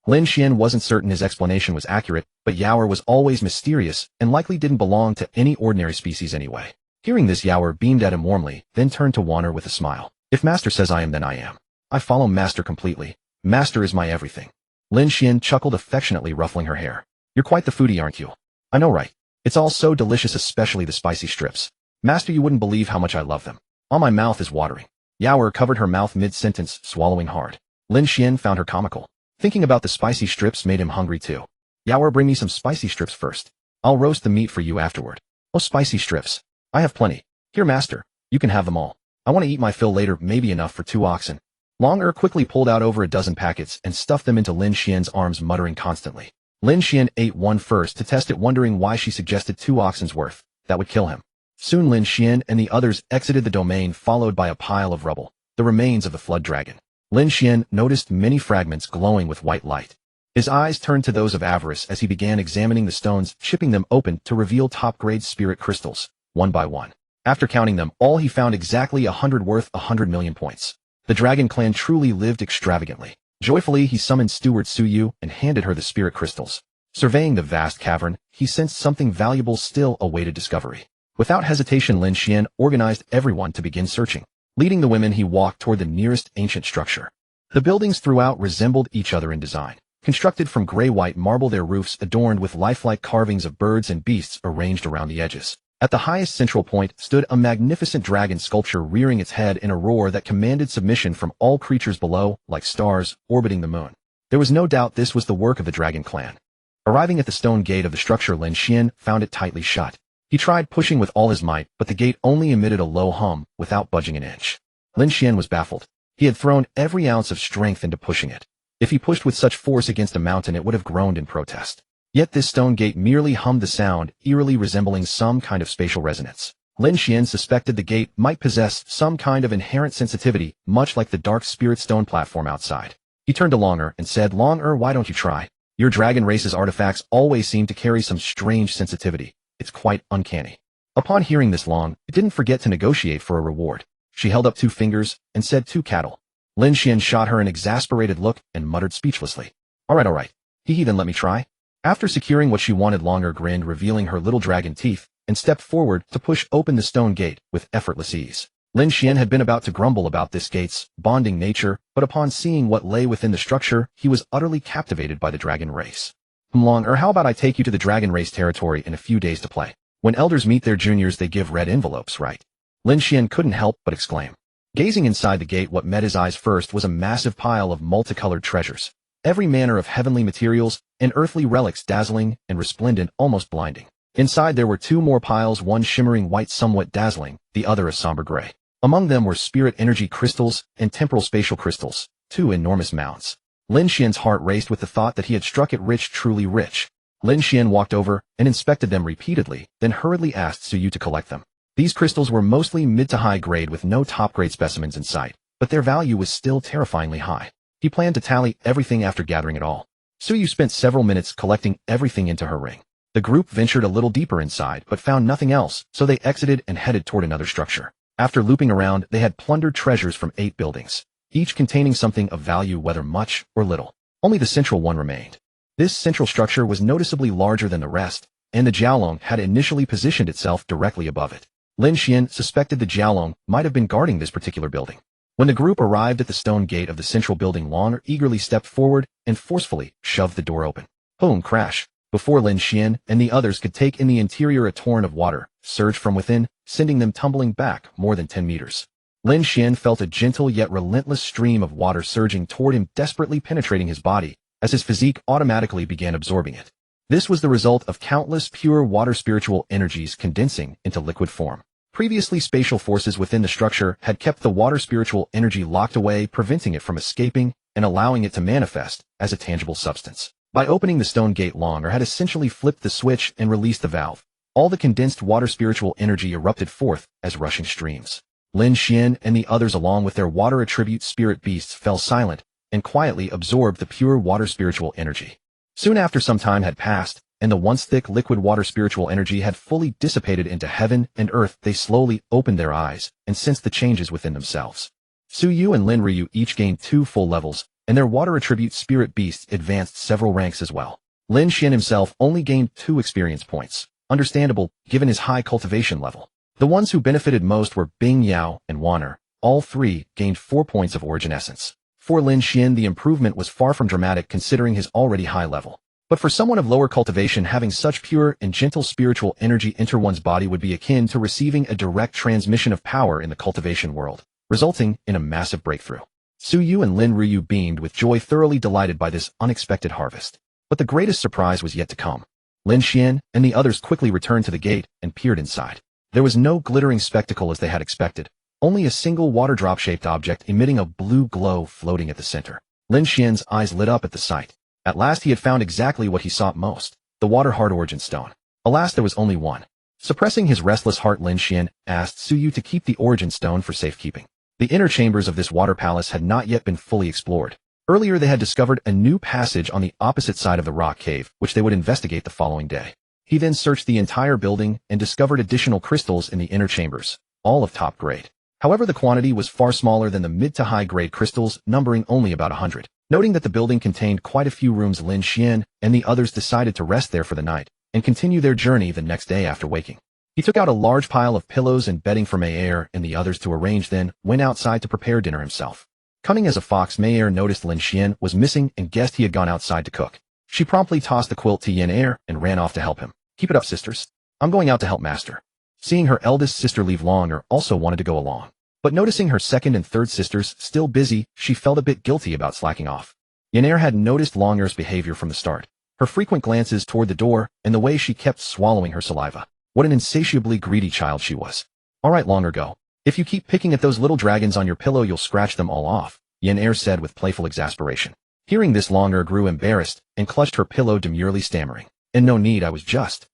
Lin Xuan wasn't certain his explanation was accurate, but Yao was always mysterious and likely didn't belong to any ordinary species anyway. Hearing this, Yao beamed at him warmly, then turned to Wanner with a smile. If Master says I am, then I am. I follow Master completely. Master is my everything. Lin Xuan chuckled affectionately, ruffling her hair. You're quite the foodie, aren't you? I know, right? It's all so delicious, especially the spicy strips. Master, you wouldn't believe how much I love them. All my mouth is watering. Yao covered her mouth mid-sentence, swallowing hard. Lin Xuan found her comical. Thinking about the spicy strips made him hungry too. Yao, bring me some spicy strips first. I'll roast the meat for you afterward. Oh, spicy strips. I have plenty. Here, Master. You can have them all. I want to eat my fill later, maybe enough for 2 oxen. Longer quickly pulled out over a dozen packets and stuffed them into Lin Xuan's arms, muttering constantly. Lin Xuan ate one first to test it, wondering why she suggested 2 oxen's worth. That would kill him. Soon Lin Xuan and the others exited the domain, followed by a pile of rubble, the remains of the flood dragon. Lin Xuan noticed many fragments glowing with white light. His eyes turned to those of avarice as he began examining the stones, chipping them open to reveal top-grade spirit crystals, one by one. After counting them all, he found exactly 100 worth 100 million points. The dragon clan truly lived extravagantly. Joyfully, he summoned Steward Suyu and handed her the spirit crystals. Surveying the vast cavern, he sensed something valuable still awaited discovery. Without hesitation, Lin Xuan organized everyone to begin searching. Leading the women, he walked toward the nearest ancient structure. The buildings throughout resembled each other in design. Constructed from gray-white marble, their roofs adorned with lifelike carvings of birds and beasts arranged around the edges. At the highest central point stood a magnificent dragon sculpture, rearing its head in a roar that commanded submission from all creatures below, like stars orbiting the moon. There was no doubt this was the work of the dragon clan. Arriving at the stone gate of the structure, Lin Xuan found it tightly shut. He tried pushing with all his might, but the gate only emitted a low hum without budging an inch. Lin Xuan was baffled. He had thrown every ounce of strength into pushing it. If he pushed with such force against a mountain, it would have groaned in protest. Yet this stone gate merely hummed the sound, eerily resembling some kind of spatial resonance. Lin Xuan suspected the gate might possess some kind of inherent sensitivity, much like the dark spirit stone platform outside. He turned to Longer and said, Longer, why don't you try? Your dragon race's artifacts always seem to carry some strange sensitivity. It's quite uncanny. Upon hearing this, Long didn't forget to negotiate for a reward. She held up 2 fingers and said 2 cattle. Lin Xuan shot her an exasperated look and muttered speechlessly. All right. He then let me try. After securing what she wanted, Longer grinned, revealing her little dragon teeth, and stepped forward to push open the stone gate with effortless ease. Lin Xuan had been about to grumble about this gate's bonding nature, but upon seeing what lay within the structure, he was utterly captivated by the dragon race. Longer, how about I take you to the dragon race territory in a few days to play? When elders meet their juniors, they give red envelopes, right? Lin Xuan couldn't help but exclaim. Gazing inside the gate, what met his eyes first was a massive pile of multicolored treasures. Every manner of heavenly materials and earthly relics, dazzling and resplendent, almost blinding. Inside there were 2 more piles, one shimmering white, somewhat dazzling, the other a somber gray. Among them were spirit energy crystals and temporal spatial crystals, 2 enormous mounds. Lin Xuan's heart raced with the thought that he had struck it rich, truly rich. Lin Xuan walked over and inspected them repeatedly, then hurriedly asked Su Yu to collect them. These crystals were mostly mid to high grade with no top grade specimens in sight, but their value was still terrifyingly high. He planned to tally everything after gathering it all. Su Yu spent several minutes collecting everything into her ring. The group ventured a little deeper inside but found nothing else, so they exited and headed toward another structure. After looping around, they had plundered treasures from 8 buildings, each containing something of value, whether much or little. Only the central one remained. This central structure was noticeably larger than the rest, and the Jiaolong had initially positioned itself directly above it. Lin Xuan suspected the Jiaolong might have been guarding this particular building. When the group arrived at the stone gate of the central building, Longer eagerly stepped forward and forcefully shoved the door open. Boom, crash. Before Lin Xuan and the others could take in the interior, a torrent of water surged from within, sending them tumbling back more than 10 meters. Lin Xuan felt a gentle yet relentless stream of water surging toward him, desperately penetrating his body, as his physique automatically began absorbing it. This was the result of countless pure water spiritual energies condensing into liquid form. Previously, spatial forces within the structure had kept the water spiritual energy locked away, preventing it from escaping and allowing it to manifest as a tangible substance. By opening the stone gate, Longer had essentially flipped the switch and released the valve. All the condensed water spiritual energy erupted forth as rushing streams. Lin Xuan and the others, along with their water attribute spirit beasts, fell silent and quietly absorbed the pure water spiritual energy. Soon after, some time had passed, and the once thick liquid water spiritual energy had fully dissipated into heaven and earth. They slowly opened their eyes and sensed the changes within themselves. Su Yu and Lin Ryu each gained 2 full levels, and their water attribute spirit beasts advanced several ranks as well. Lin Xuan himself only gained 2 experience points, understandable given his high cultivation level. The ones who benefited most were Bing Yao and Wan'er. All 3 gained 4 points of origin essence. For Lin Xuan, the improvement was far from dramatic considering his already high level. But for someone of lower cultivation, having such pure and gentle spiritual energy enter one's body would be akin to receiving a direct transmission of power in the cultivation world, resulting in a massive breakthrough. Su Yu and Lin Ryu beamed with joy, thoroughly delighted by this unexpected harvest. But the greatest surprise was yet to come. Lin Xuan and the others quickly returned to the gate and peered inside. There was no glittering spectacle as they had expected, only a single water drop-shaped object emitting a blue glow floating at the center. Lin Xuan's eyes lit up at the sight. At last he had found exactly what he sought most, the water-hard origin stone. Alas, there was only one. Suppressing his restless heart, Lin Xuan asked Su Yu to keep the origin stone for safekeeping. The inner chambers of this water palace had not yet been fully explored. Earlier they had discovered a new passage on the opposite side of the rock cave, which they would investigate the following day. He then searched the entire building and discovered additional crystals in the inner chambers, all of top grade. However, the quantity was far smaller than the mid to high grade crystals, numbering only about 100. Noting that the building contained quite a few rooms, Lin Xuan and the others decided to rest there for the night and continue their journey the next day after waking. He took out a large pile of pillows and bedding for Mayer and the others to arrange, then went outside to prepare dinner himself. Cunning as a fox, Mayer noticed Lin Xuan was missing and guessed he had gone outside to cook. She promptly tossed the quilt to Yen Er and ran off to help him. Keep it up, sisters. I'm going out to help master. Seeing her eldest sister leave, Longer also wanted to go along. But noticing her second and third sisters still busy, she felt a bit guilty about slacking off. Yenair had noticed Longer's behavior from the start, her frequent glances toward the door and the way she kept swallowing her saliva. What an insatiably greedy child she was. All right, Longer, go. If you keep picking at those little dragons on your pillow, you'll scratch them all off, Yenair said with playful exasperation. Hearing this, Longer grew embarrassed and clutched her pillow, demurely stammering. And no need, I was just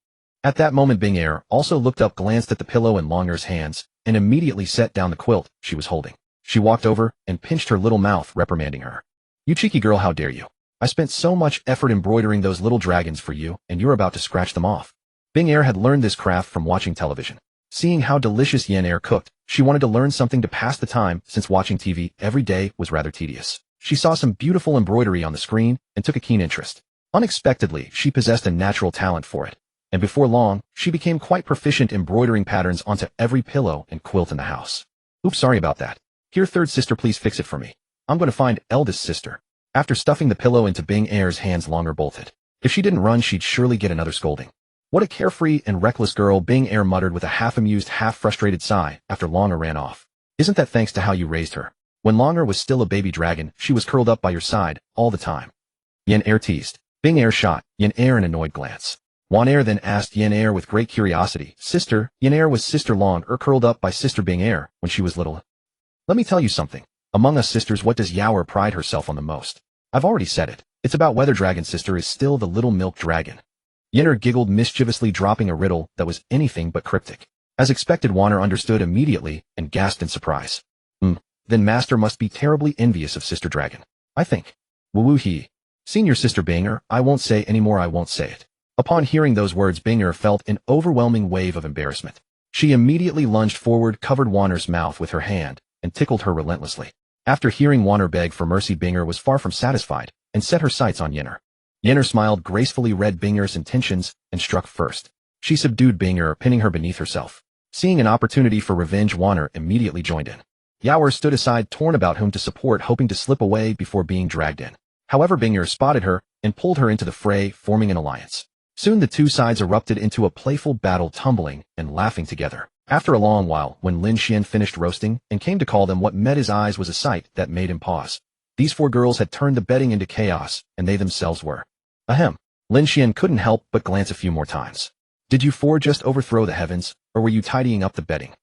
At that moment Bing Er also looked up, glanced at the pillow in Long Er's hands, and immediately set down the quilt she was holding. She walked over and pinched her little mouth, reprimanding her. "You cheeky girl, how dare you? I spent so much effort embroidering those little dragons for you, and you're about to scratch them off." Bing Er had learned this craft from watching television. Seeing how delicious Yen Er cooked, she wanted to learn something to pass the time, since watching TV every day was rather tedious. She saw some beautiful embroidery on the screen and took a keen interest. Unexpectedly, she possessed a natural talent for it, and before long, she became quite proficient embroidering patterns onto every pillow and quilt in the house. "Oops, sorry about that. Here, third sister, please fix it for me. I'm going to find eldest sister." After stuffing the pillow into Bing Er's hands, Long Er bolted. If she didn't run, she'd surely get another scolding. "What a carefree and reckless girl," Bing Er muttered with a half-amused, half-frustrated sigh after Long Er ran off. "Isn't that thanks to how you raised her? When Long Er was still a baby dragon, she was curled up by your side all the time." Yen Er teased. Bing Er shot Yen Er an annoyed glance. Wan Er then asked Yen Er with great curiosity, "Sister, Yen Er, was Sister Long Er curled up by Sister Bing Er when she was little?" "Let me tell you something. Among us sisters, what does Yao Er pride herself on the most? I've already said it. It's about whether Dragon Sister is still the little milk dragon." Yen Er giggled mischievously, dropping a riddle that was anything but cryptic. As expected, Wan Er understood immediately and gasped in surprise. Then Master must be terribly envious of Sister Dragon. I think. Woo he. Senior Sister Bing Er, I won't say any more, I won't say it. Upon hearing those words, Bing Er felt an overwhelming wave of embarrassment. She immediately lunged forward, covered Wan Er's mouth with her hand, and tickled her relentlessly. After hearing Wan Er beg for mercy, Bing Er was far from satisfied, and set her sights on Yen Er. Yen Er smiled gracefully, read Bing Er's intentions, and struck first. She subdued Bing Er, pinning her beneath herself. Seeing an opportunity for revenge, Wan Er immediately joined in. Yao Er stood aside, torn about whom to support, hoping to slip away before being dragged in. However, Bing Er spotted her and pulled her into the fray, forming an alliance. Soon the two sides erupted into a playful battle, tumbling and laughing together. After a long while, when Lin Xuan finished roasting and came to call them, what met his eyes was a sight that made him pause. These four girls had turned the bedding into chaos, and they themselves were. Ahem. Lin Xuan couldn't help but glance a few more times. "Did you four just overthrow the heavens, or were you tidying up the bedding?"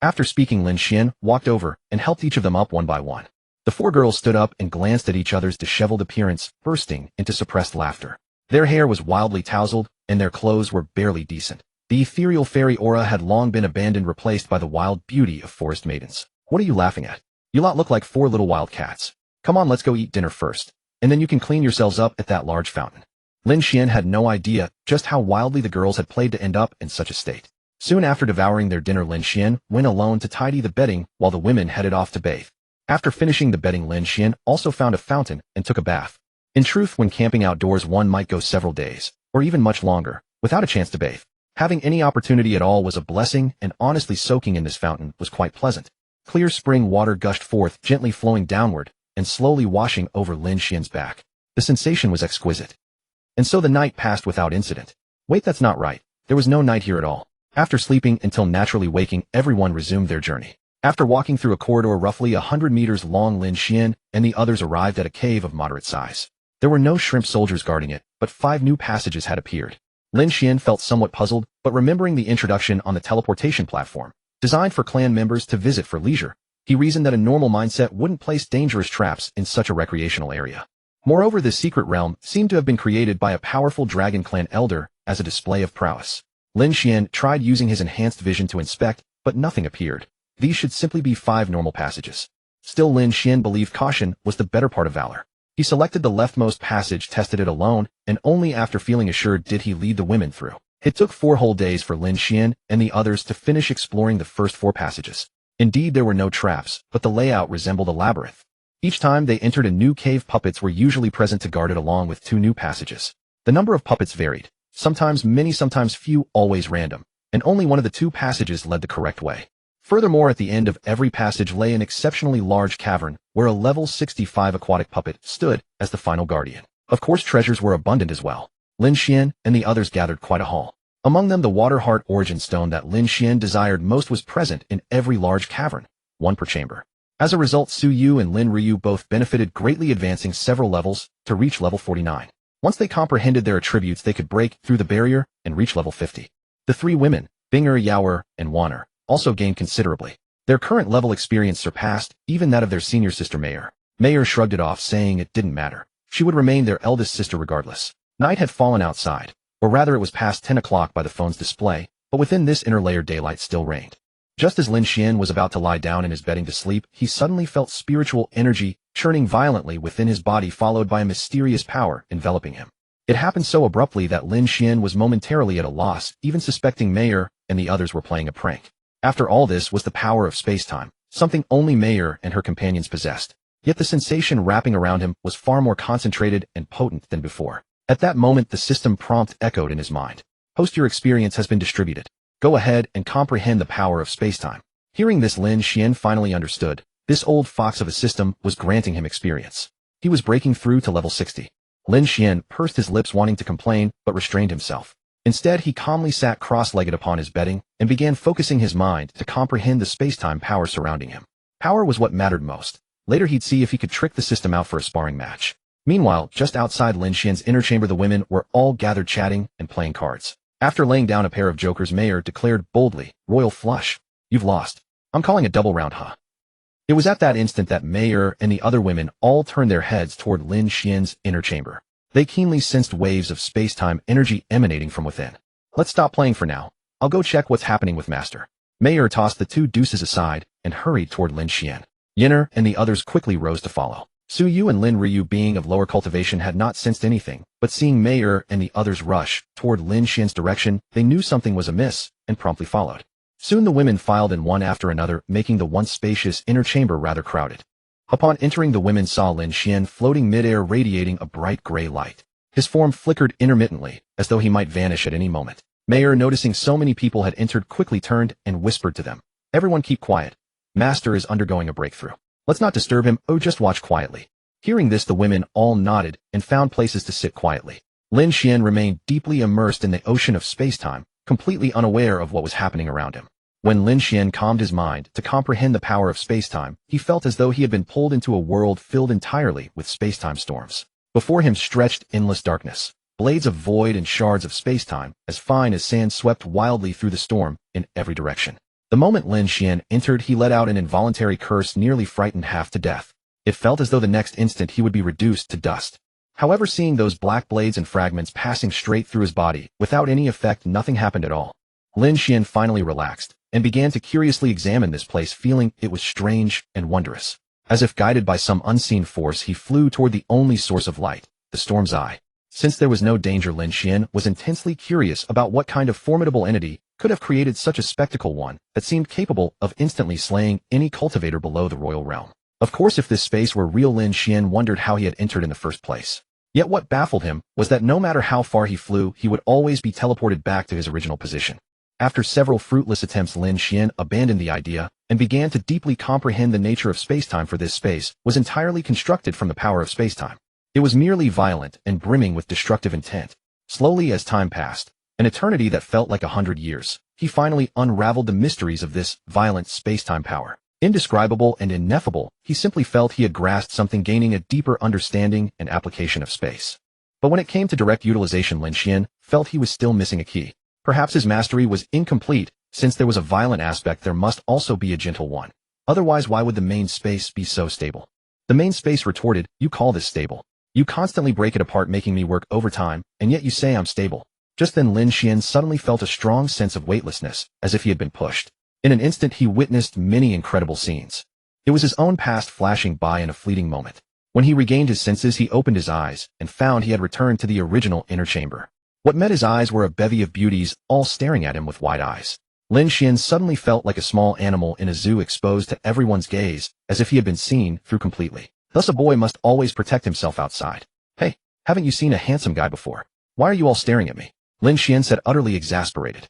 After speaking, Lin Xuan walked over and helped each of them up one by one. The four girls stood up and glanced at each other's disheveled appearance, bursting into suppressed laughter. Their hair was wildly tousled, and their clothes were barely decent. The ethereal fairy aura had long been abandoned, replaced by the wild beauty of forest maidens. "What are you laughing at? You lot look like four little wild cats. Come on, let's go eat dinner first, and then you can clean yourselves up at that large fountain." Lin Xuan had no idea just how wildly the girls had played to end up in such a state. Soon after devouring their dinner, Lin Xuan went alone to tidy the bedding while the women headed off to bathe. After finishing the bedding, Lin Xuan also found a fountain and took a bath. In truth, when camping outdoors, one might go several days, or even much longer, without a chance to bathe. Having any opportunity at all was a blessing, and honestly, soaking in this fountain was quite pleasant. Clear spring water gushed forth, gently flowing downward and slowly washing over Lin Xuan's back. The sensation was exquisite. And so the night passed without incident. Wait, that's not right. There was no night here at all. After sleeping until naturally waking, everyone resumed their journey. After walking through a corridor roughly 100 meters long, Lin Xuan and the others arrived at a cave of moderate size. There were no shrimp soldiers guarding it, but 5 new passages had appeared. Lin Xuan felt somewhat puzzled, but remembering the introduction on the teleportation platform, designed for clan members to visit for leisure, he reasoned that a normal mindset wouldn't place dangerous traps in such a recreational area. Moreover, this secret realm seemed to have been created by a powerful dragon clan elder as a display of prowess. Lin Xuan tried using his enhanced vision to inspect, but nothing appeared. These should simply be 5 normal passages. Still, Lin Xuan believed caution was the better part of valor. He selected the leftmost passage, tested it alone, and only after feeling assured did he lead the women through. It took 4 whole days for Lin Xuan and the others to finish exploring the first 4 passages. Indeed, there were no traps, but the layout resembled a labyrinth. Each time they entered a new cave, puppets were usually present to guard it, along with 2 new passages. The number of puppets varied. Sometimes many, sometimes few, always random, and only one of the 2 passages led the correct way. Furthermore, at the end of every passage lay an exceptionally large cavern, where a level 65 aquatic puppet stood as the final guardian. Of course, treasures were abundant as well. Lin Xuan and the others gathered quite a haul. Among them, the water heart origin stone that Lin Xuan desired most was present in every large cavern, 1 per chamber. As a result, Su Yu and Lin Ryu both benefited greatly, advancing several levels to reach level 49. Once they comprehended their attributes, they could break through the barrier and reach level 50. The 3 women, Bing Er, Yao Er, and Wan Er, also gained considerably. Their current level experience surpassed even that of their senior sister Mayer. Mayer shrugged it off, saying it didn't matter. She would remain their eldest sister regardless. Night had fallen outside. Or rather, it was past 10 o'clock by the phone's display, but within this inner layer daylight still reigned. Just as Lin Xuan was about to lie down in his bedding to sleep, he suddenly felt spiritual energy churning violently within his body, followed by a mysterious power enveloping him. It happened so abruptly that Lin Xuan was momentarily at a loss, even suspecting Mayer and the others were playing a prank. After all, this was the power of space-time, something only Mayer and her companions possessed. Yet the sensation wrapping around him was far more concentrated and potent than before. At that moment, the system prompt echoed in his mind. Post your experience has been distributed. Go ahead and comprehend the power of space-time. Hearing this, Lin Xuan finally understood. This old fox of a system was granting him experience. He was breaking through to level 60. Lin Xuan pursed his lips, wanting to complain, but restrained himself. Instead, he calmly sat cross-legged upon his bedding and began focusing his mind to comprehend the space-time power surrounding him. Power was what mattered most. Later, he'd see if he could trick the system out for a sparring match. Meanwhile, just outside Lin Xuan's inner chamber, the women were all gathered chatting and playing cards. After laying down a pair of jokers, Mayer declared boldly, "Royal flush. You've lost. I'm calling a double round, huh?" It was at that instant that Mayer and the other women all turned their heads toward Lin Xuan's inner chamber. They keenly sensed waves of space-time energy emanating from within. "Let's stop playing for now. I'll go check what's happening with Master." Mayer tossed the two deuces aside and hurried toward Lin Xuan. Yinner and the others quickly rose to follow. Su Yu and Lin Ryu, being of lower cultivation, had not sensed anything, but seeing Mayer and the others rush toward Lin Xuan's direction, they knew something was amiss and promptly followed. Soon the women filed in one after another, making the once spacious inner chamber rather crowded. Upon entering, the women saw Lin Xuan floating mid-air, radiating a bright gray light. His form flickered intermittently, as though he might vanish at any moment. Mayer, noticing so many people had entered, quickly turned and whispered to them, "Everyone keep quiet. Master is undergoing a breakthrough. Let's not disturb him, or just watch quietly." Hearing this, the women all nodded and found places to sit quietly. Lin Xuan remained deeply immersed in the ocean of space-time, completely unaware of what was happening around him. When Lin Xuan calmed his mind to comprehend the power of space-time, he felt as though he had been pulled into a world filled entirely with space-time storms. Before him stretched endless darkness. Blades of void and shards of space-time, as fine as sand, swept wildly through the storm in every direction. The moment Lin Xuan entered, he let out an involuntary curse, nearly frightened half to death. It felt as though the next instant he would be reduced to dust. However, seeing those black blades and fragments passing straight through his body, without any effect, nothing happened at all. Lin Xuan finally relaxed and began to curiously examine this place, feeling it was strange and wondrous. As if guided by some unseen force, he flew toward the only source of light, the storm's eye. Since there was no danger, Lin Xuan was intensely curious about what kind of formidable entity could have created such a spectacle, one that seemed capable of instantly slaying any cultivator below the royal realm. Of course, if this space were real, Lin Xuan wondered how he had entered in the first place. Yet what baffled him was that no matter how far he flew, he would always be teleported back to his original position. After several fruitless attempts, Lin Xuan abandoned the idea and began to deeply comprehend the nature of spacetime, for this space was entirely constructed from the power of spacetime. It was merely violent and brimming with destructive intent. Slowly, as time passed, an eternity that felt like 100 years, he finally unraveled the mysteries of this violent spacetime power. Indescribable and ineffable, he simply felt he had grasped something, gaining a deeper understanding and application of space. But when it came to direct utilization, Lin Xuan felt he was still missing a key. Perhaps his mastery was incomplete. Since there was a violent aspect, there must also be a gentle one. Otherwise, why would the main space be so stable? The main space retorted, "You call this stable? You constantly break it apart, making me work overtime, and yet you say I'm stable." Just then, Lin Xuan suddenly felt a strong sense of weightlessness, as if he had been pushed. In an instant, he witnessed many incredible scenes. It was his own past flashing by in a fleeting moment. When he regained his senses, he opened his eyes and found he had returned to the original inner chamber. What met his eyes were a bevy of beauties, all staring at him with wide eyes. Lin Xuan suddenly felt like a small animal in a zoo, exposed to everyone's gaze, as if he had been seen through completely. Thus a boy must always protect himself outside. "Hey, haven't you seen a handsome guy before? Why are you all staring at me?" Lin Xuan said, utterly exasperated.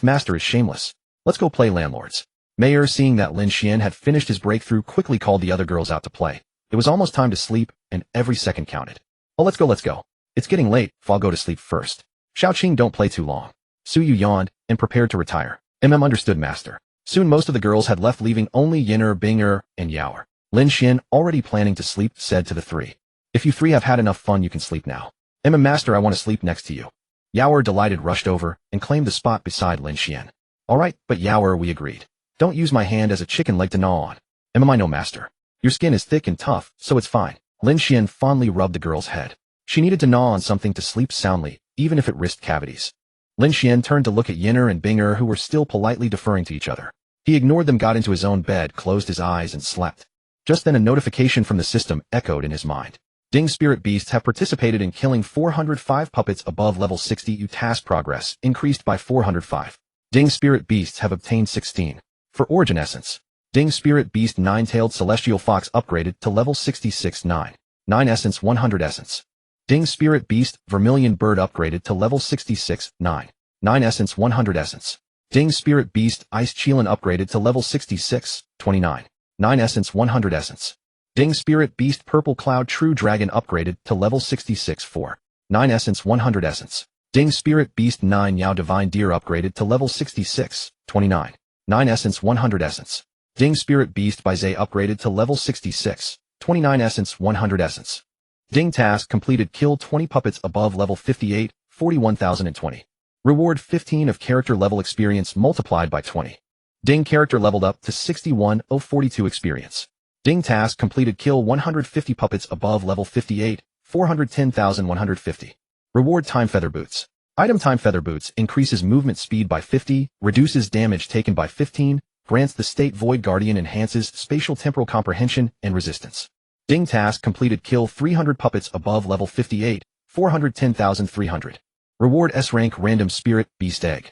"Master is shameless. Let's go play landlords." Mayer, seeing that Lin Xuan had finished his breakthrough, quickly called the other girls out to play. It was almost time to sleep, and every second counted. "Oh, let's go. It's getting late, if I'll go to sleep first." Xiaoqing, "Don't play too long." Su Yu yawned and prepared to retire. Understood, master." Soon most of the girls had left, leaving only Yinner, Binger, and Yaoer. Lin Xuan, already planning to sleep, said to the three, "If you three have had enough fun, you can sleep now." Master, I want to sleep next to you." Yaoer, delighted, rushed over and claimed the spot beside Lin Xuan. "All right, but Yaoer," we agreed. "Don't use my hand as a chicken leg to gnaw on." I know, master. Your skin is thick and tough, so it's fine." Lin Xuan fondly rubbed the girl's head. She needed to gnaw on something to sleep soundly, even if it risked cavities. Lin Xuan turned to look at Yin'er and Bing'er, who were still politely deferring to each other. He ignored them, got into his own bed, closed his eyes, and slept. Just then a notification from the system echoed in his mind. Ding spirit beasts have participated in killing 405 puppets above level 60. U task progress increased by 405. Ding spirit beasts have obtained 16. For origin essence. Ding spirit beast 9-tailed celestial fox upgraded to level 66 9. 9 essence 100 essence. Ding spirit beast vermilion bird upgraded to level 66 9. 9 essence 100 essence. Ding spirit beast ice cheelin upgraded to level 66 29. 9 essence 100 essence. Ding spirit beast purple cloud true dragon upgraded to level 66 4. 9 essence 100 essence. Ding spirit beast 9 Yao divine deer upgraded to level 66 29. 9 essence 100 essence. Ding spirit beast Bizay upgraded to level 66 29 essence 100 essence. Ding task completed, kill 20 puppets above level 58 41,020. Reward 15 of character level experience multiplied by 20. Ding character leveled up to 61,042 experience. Ding task completed, kill 150 puppets above level 58 410,150. Reward time feather boots. Item time feather boots increases movement speed by 50, reduces damage taken by 15, grants the state void guardian, enhances spatial temporal comprehension and resistance. Ding task completed, kill 300 puppets above level 58 410,300. Reward S rank random spirit beast egg.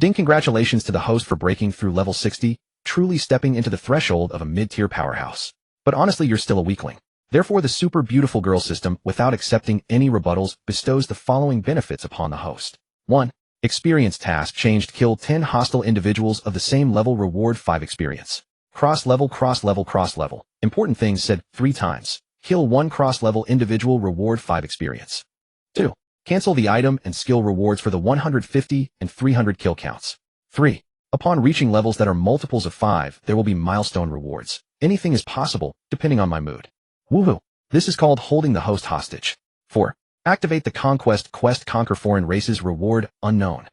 Ding congratulations to the host for breaking through level 60, truly stepping into the threshold of a mid-tier powerhouse. But honestly, you're still a weakling. Therefore, the super beautiful girl system, without accepting any rebuttals, bestows the following benefits upon the host. 1. Experience task changed, kill 10 hostile individuals of the same level, reward 5 experience. Cross-level, cross-level, cross-level. Important things said 3 times. Kill 1 cross-level individual, reward 5 experience. 2. Cancel the item and skill rewards for the 150 and 300 kill counts. 3. Upon reaching levels that are multiples of 5, there will be milestone rewards. Anything is possible, depending on my mood. Woohoo! This is called holding the host hostage. 4. Activate the conquest quest, conquer foreign races, reward unknown.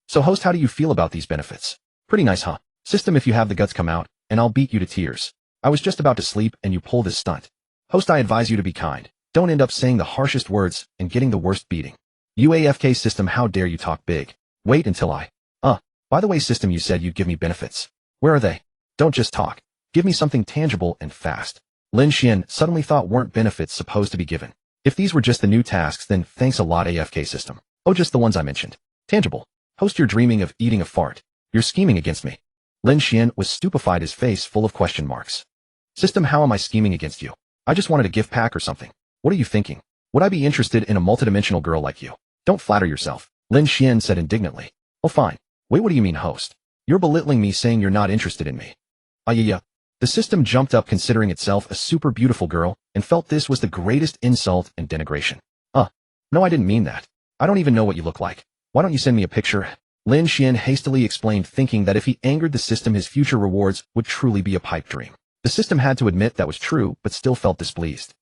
So host, how do you feel about these benefits? Pretty nice, huh? System, if you have the guts, come out, and I'll beat you to tears. I was just about to sleep and you pull this stunt. Host, I advise you to be kind. Don't end up saying the harshest words and getting the worst beating. UAFK system, how dare you talk big. Wait until by the way, system, you said you'd give me benefits. Where are they? Don't just talk. Give me something tangible and fast. Lin Xuan suddenly thought, weren't benefits supposed to be given? If these were just the new tasks, then thanks a lot, AFK system. Oh, just the ones I mentioned. Tangible. Host, you're dreaming of eating a fart. You're scheming against me. Lin Xuan was stupefied, his face full of question marks. System, how am I scheming against you? I just wanted a gift pack or something. What are you thinking? Would I be interested in a multidimensional girl like you? Don't flatter yourself, Lin Xuan said indignantly. Oh fine. Wait, what do you mean, host? You're belittling me, saying you're not interested in me. Yeah. The system jumped up, considering itself a super beautiful girl, and felt this was the greatest insult and denigration. No, I didn't mean that. I don't even know what you look like. Why don't you send me a picture? Lin Xuan hastily explained, thinking that if he angered the system, his future rewards would truly be a pipe dream. The system had to admit that was true, but still felt displeased.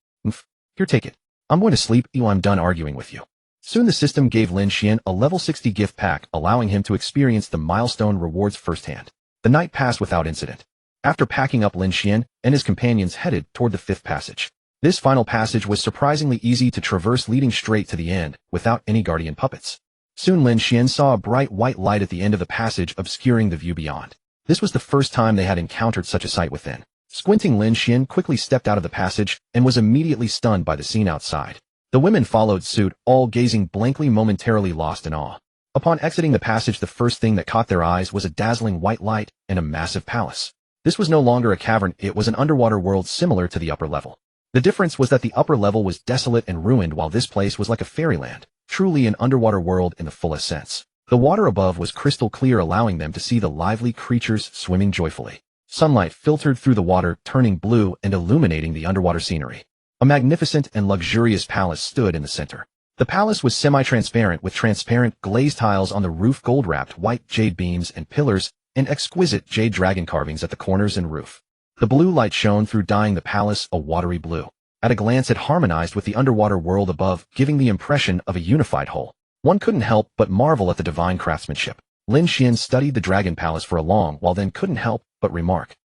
Here, take it. I'm going to sleep, I'm done arguing with you. Soon the system gave Lin Xuan a level 60 gift pack, allowing him to experience the milestone rewards firsthand. The night passed without incident. After packing up, Lin Xuan and his companions headed toward the 5th passage. This final passage was surprisingly easy to traverse, leading straight to the end, without any guardian puppets. Soon Lin Xuan saw a bright white light at the end of the passage, obscuring the view beyond. This was the first time they had encountered such a sight within. Squinting, Lin Xuan quickly stepped out of the passage and was immediately stunned by the scene outside. The women followed suit, all gazing blankly, momentarily lost in awe. Upon exiting the passage, the first thing that caught their eyes was a dazzling white light and a massive palace. This was no longer a cavern, it was an underwater world similar to the upper level. The difference was that the upper level was desolate and ruined, while this place was like a fairyland, truly an underwater world in the fullest sense. The water above was crystal clear, allowing them to see the lively creatures swimming joyfully. Sunlight filtered through the water, turning blue and illuminating the underwater scenery. A magnificent and luxurious palace stood in the center. The palace was semi-transparent, with transparent glazed tiles on the roof, gold-wrapped white jade beams and pillars, and exquisite jade dragon carvings at the corners and roof. The blue light shone through, dyeing the palace a watery blue. At a glance, it harmonized with the underwater world above, giving the impression of a unified whole. One couldn't help but marvel at the divine craftsmanship. Lin Xuan studied the dragon palace for a long while, then couldn't help but remark,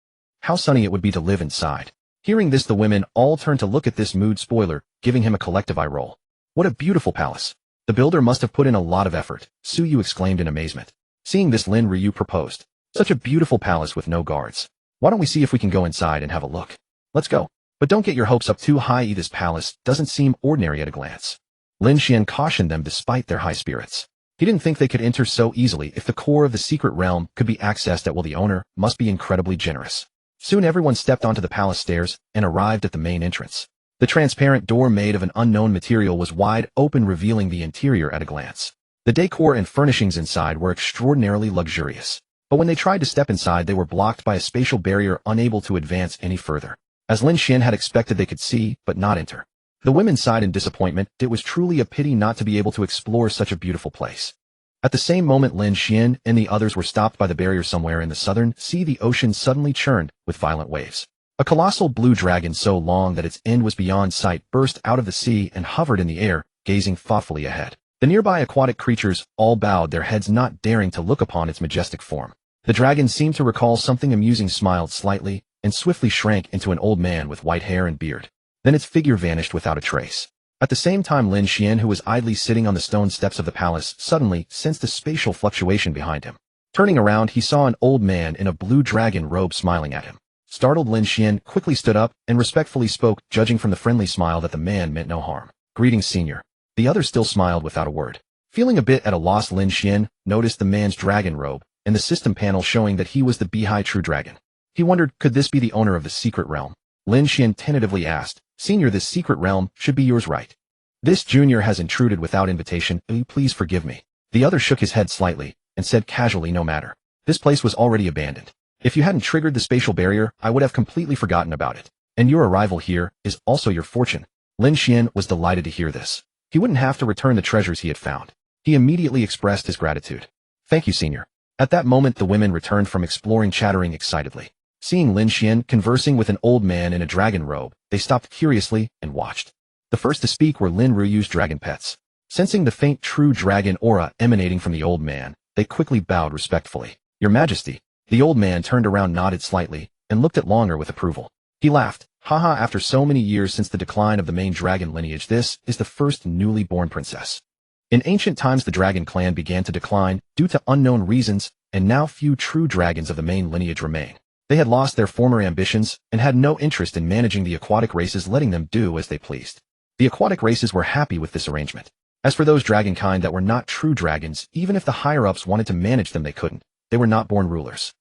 how sunny it would be to live inside. Hearing this, the women all turned to look at this mood spoiler, giving him a collective eye roll. What a beautiful palace. The builder must have put in a lot of effort, Su Yu exclaimed in amazement. Seeing this, Lin Ryu proposed. Such a beautiful palace with no guards. Why don't we see if we can go inside and have a look? Let's go. But don't get your hopes up too high. This palace doesn't seem ordinary at a glance. Lin Xuan cautioned them despite their high spirits. He didn't think they could enter so easily if the core of the secret realm could be accessed at will. The owner must be incredibly generous. Soon everyone stepped onto the palace stairs and arrived at the main entrance. The transparent door made of an unknown material was wide open, revealing the interior at a glance. The decor and furnishings inside were extraordinarily luxurious. But when they tried to step inside, they were blocked by a spatial barrier, unable to advance any further. As Lin Xuan had expected, they could see, but not enter. The women sighed in disappointment. It was truly a pity not to be able to explore such a beautiful place. At the same moment, Lin Xuan and the others were stopped by the barrier. Somewhere in the southern sea, the ocean suddenly churned with violent waves. A colossal blue dragon, so long that its end was beyond sight, burst out of the sea and hovered in the air, gazing thoughtfully ahead. The nearby aquatic creatures all bowed their heads, not daring to look upon its majestic form. The dragon seemed to recall something amusing, smiled slightly, and swiftly shrank into an old man with white hair and beard. Then its figure vanished without a trace. At the same time, Lin Xuan, who was idly sitting on the stone steps of the palace, suddenly sensed a spatial fluctuation behind him. Turning around, he saw an old man in a blue dragon robe smiling at him. Startled, Lin Xuan quickly stood up and respectfully spoke, judging from the friendly smile that the man meant no harm. "Greetings, senior." The other still smiled without a word. Feeling a bit at a loss, Lin Xuan noticed the man's dragon robe and the system panel showing that he was the Beihai True Dragon. He wondered, could this be the owner of the secret realm? Lin Xuan tentatively asked, "Senior, this secret realm should be yours, right? This junior has intruded without invitation. Will you please forgive me?" The other shook his head slightly and said casually, "No matter. This place was already abandoned. If you hadn't triggered the spatial barrier, I would have completely forgotten about it. And your arrival here is also your fortune." Lin Xuan was delighted to hear this. He wouldn't have to return the treasures he had found. He immediately expressed his gratitude. "Thank you, senior." At that moment, the women returned from exploring, chattering excitedly. Seeing Lin Xuan conversing with an old man in a dragon robe, they stopped curiously and watched. The first to speak were Lin Ryu's dragon pets. Sensing the faint true dragon aura emanating from the old man, they quickly bowed respectfully. "Your Majesty." The old man turned around, nodded slightly, and looked at Longer with approval. He laughed. "Haha, after so many years since the decline of the main dragon lineage, this is the first newly born princess. In ancient times, the dragon clan began to decline due to unknown reasons, and now few true dragons of the main lineage remain. They had lost their former ambitions and had no interest in managing the aquatic races, letting them do as they pleased. The aquatic races were happy with this arrangement. As for those dragonkind that were not true dragons, even if the higher-ups wanted to manage them, they couldn't. They were not born rulers.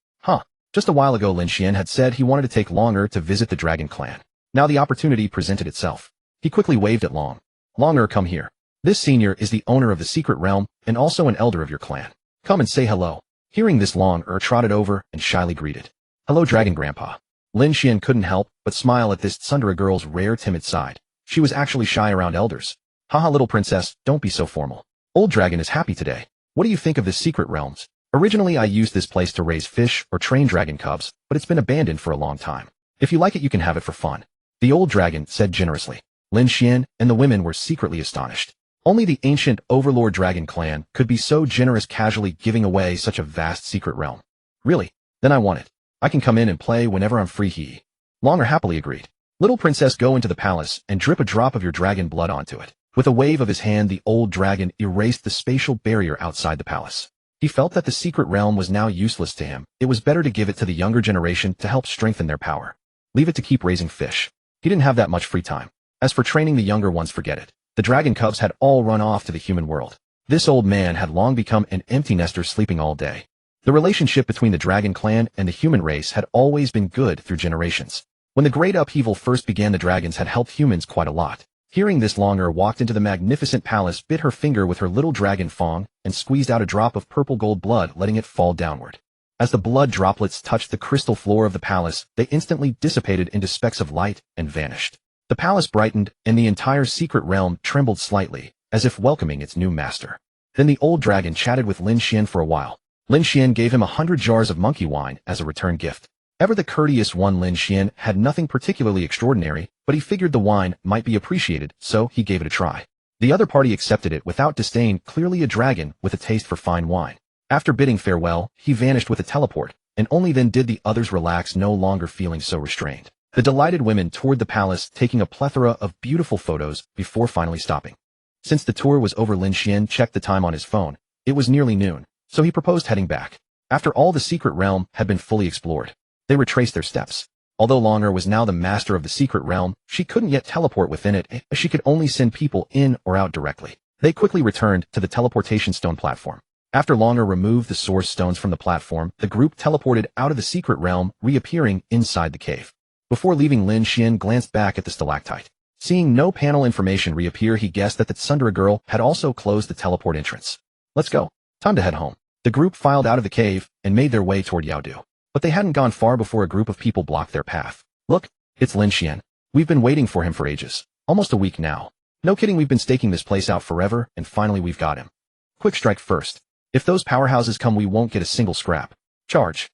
Just a while ago, Lin Xuan had said he wanted to take Longer to visit the dragon clan. Now the opportunity presented itself. He quickly waved at Longer, come here. This senior is the owner of the secret realm and also an elder of your clan. Come and say hello." Hearing this, Longer trotted over and shyly greeted. "Hello, Dragon Grandpa." Lin Xuan couldn't help but smile at this Tsundere girl's rare timid side. She was actually shy around elders. "Haha, little princess, don't be so formal. Old Dragon is happy today. What do you think of the secret realms? Originally, I used this place to raise fish or train dragon cubs, but it's been abandoned for a long time. If you like it, you can have it for fun." The old dragon said generously. Lin Xuan and the women were secretly astonished. Only the ancient overlord dragon clan could be so generous, casually giving away such a vast secret realm. "Really? Then I want it. I can come in and play whenever I'm free." Longer happily agreed. "Little princess, go into the palace and drip a drop of your dragon blood onto it." With a wave of his hand, the old dragon erased the spatial barrier outside the palace. He felt that the secret realm was now useless to him. It was better to give it to the younger generation to help strengthen their power. Leave it to keep raising fish. He didn't have that much free time. As for training the younger ones, forget it. The dragon cubs had all run off to the human world. This old man had long become an empty nester, sleeping all day. The relationship between the dragon clan and the human race had always been good through generations. When the great upheaval first began, the dragons had helped humans quite a lot. Hearing this, Longer walked into the magnificent palace, bit her finger with her little dragon fang, and squeezed out a drop of purple gold blood, letting it fall downward. As the blood droplets touched the crystal floor of the palace, they instantly dissipated into specks of light and vanished. The palace brightened, and the entire secret realm trembled slightly, as if welcoming its new master. Then the old dragon chatted with Lin Xuan for a while. Lin Xuan gave him 100 jars of monkey wine as a return gift. Ever the courteous one, Lin Xuan had nothing particularly extraordinary, but he figured the wine might be appreciated, so he gave it a try. The other party accepted it without disdain, clearly a dragon with a taste for fine wine. After bidding farewell, he vanished with a teleport, and only then did the others relax, no longer feeling so restrained. The delighted women toured the palace, taking a plethora of beautiful photos before finally stopping. Since the tour was over, Lin Xuan checked the time on his phone. It was nearly noon, so he proposed heading back. After all the secret realm had been fully explored, they retraced their steps. Although Longer was now the master of the secret realm, she couldn't yet teleport within it, as she could only send people in or out directly. They quickly returned to the teleportation stone platform. After Longer removed the source stones from the platform, the group teleported out of the secret realm, reappearing inside the cave. Before leaving, Lin Xuan glanced back at the stalactite. Seeing no panel information reappear, he guessed that the Tsundere girl had also closed the teleport entrance. Let's go. Time to head home. The group filed out of the cave and made their way toward Yaodu. But they hadn't gone far before a group of people blocked their path. Look, it's Lin Xuan. We've been waiting for him for ages. Almost a week now. No kidding, we've been staking this place out forever, and finally we've got him. Quick strike first. If those powerhouses come, we won't get a single scrap. Charge.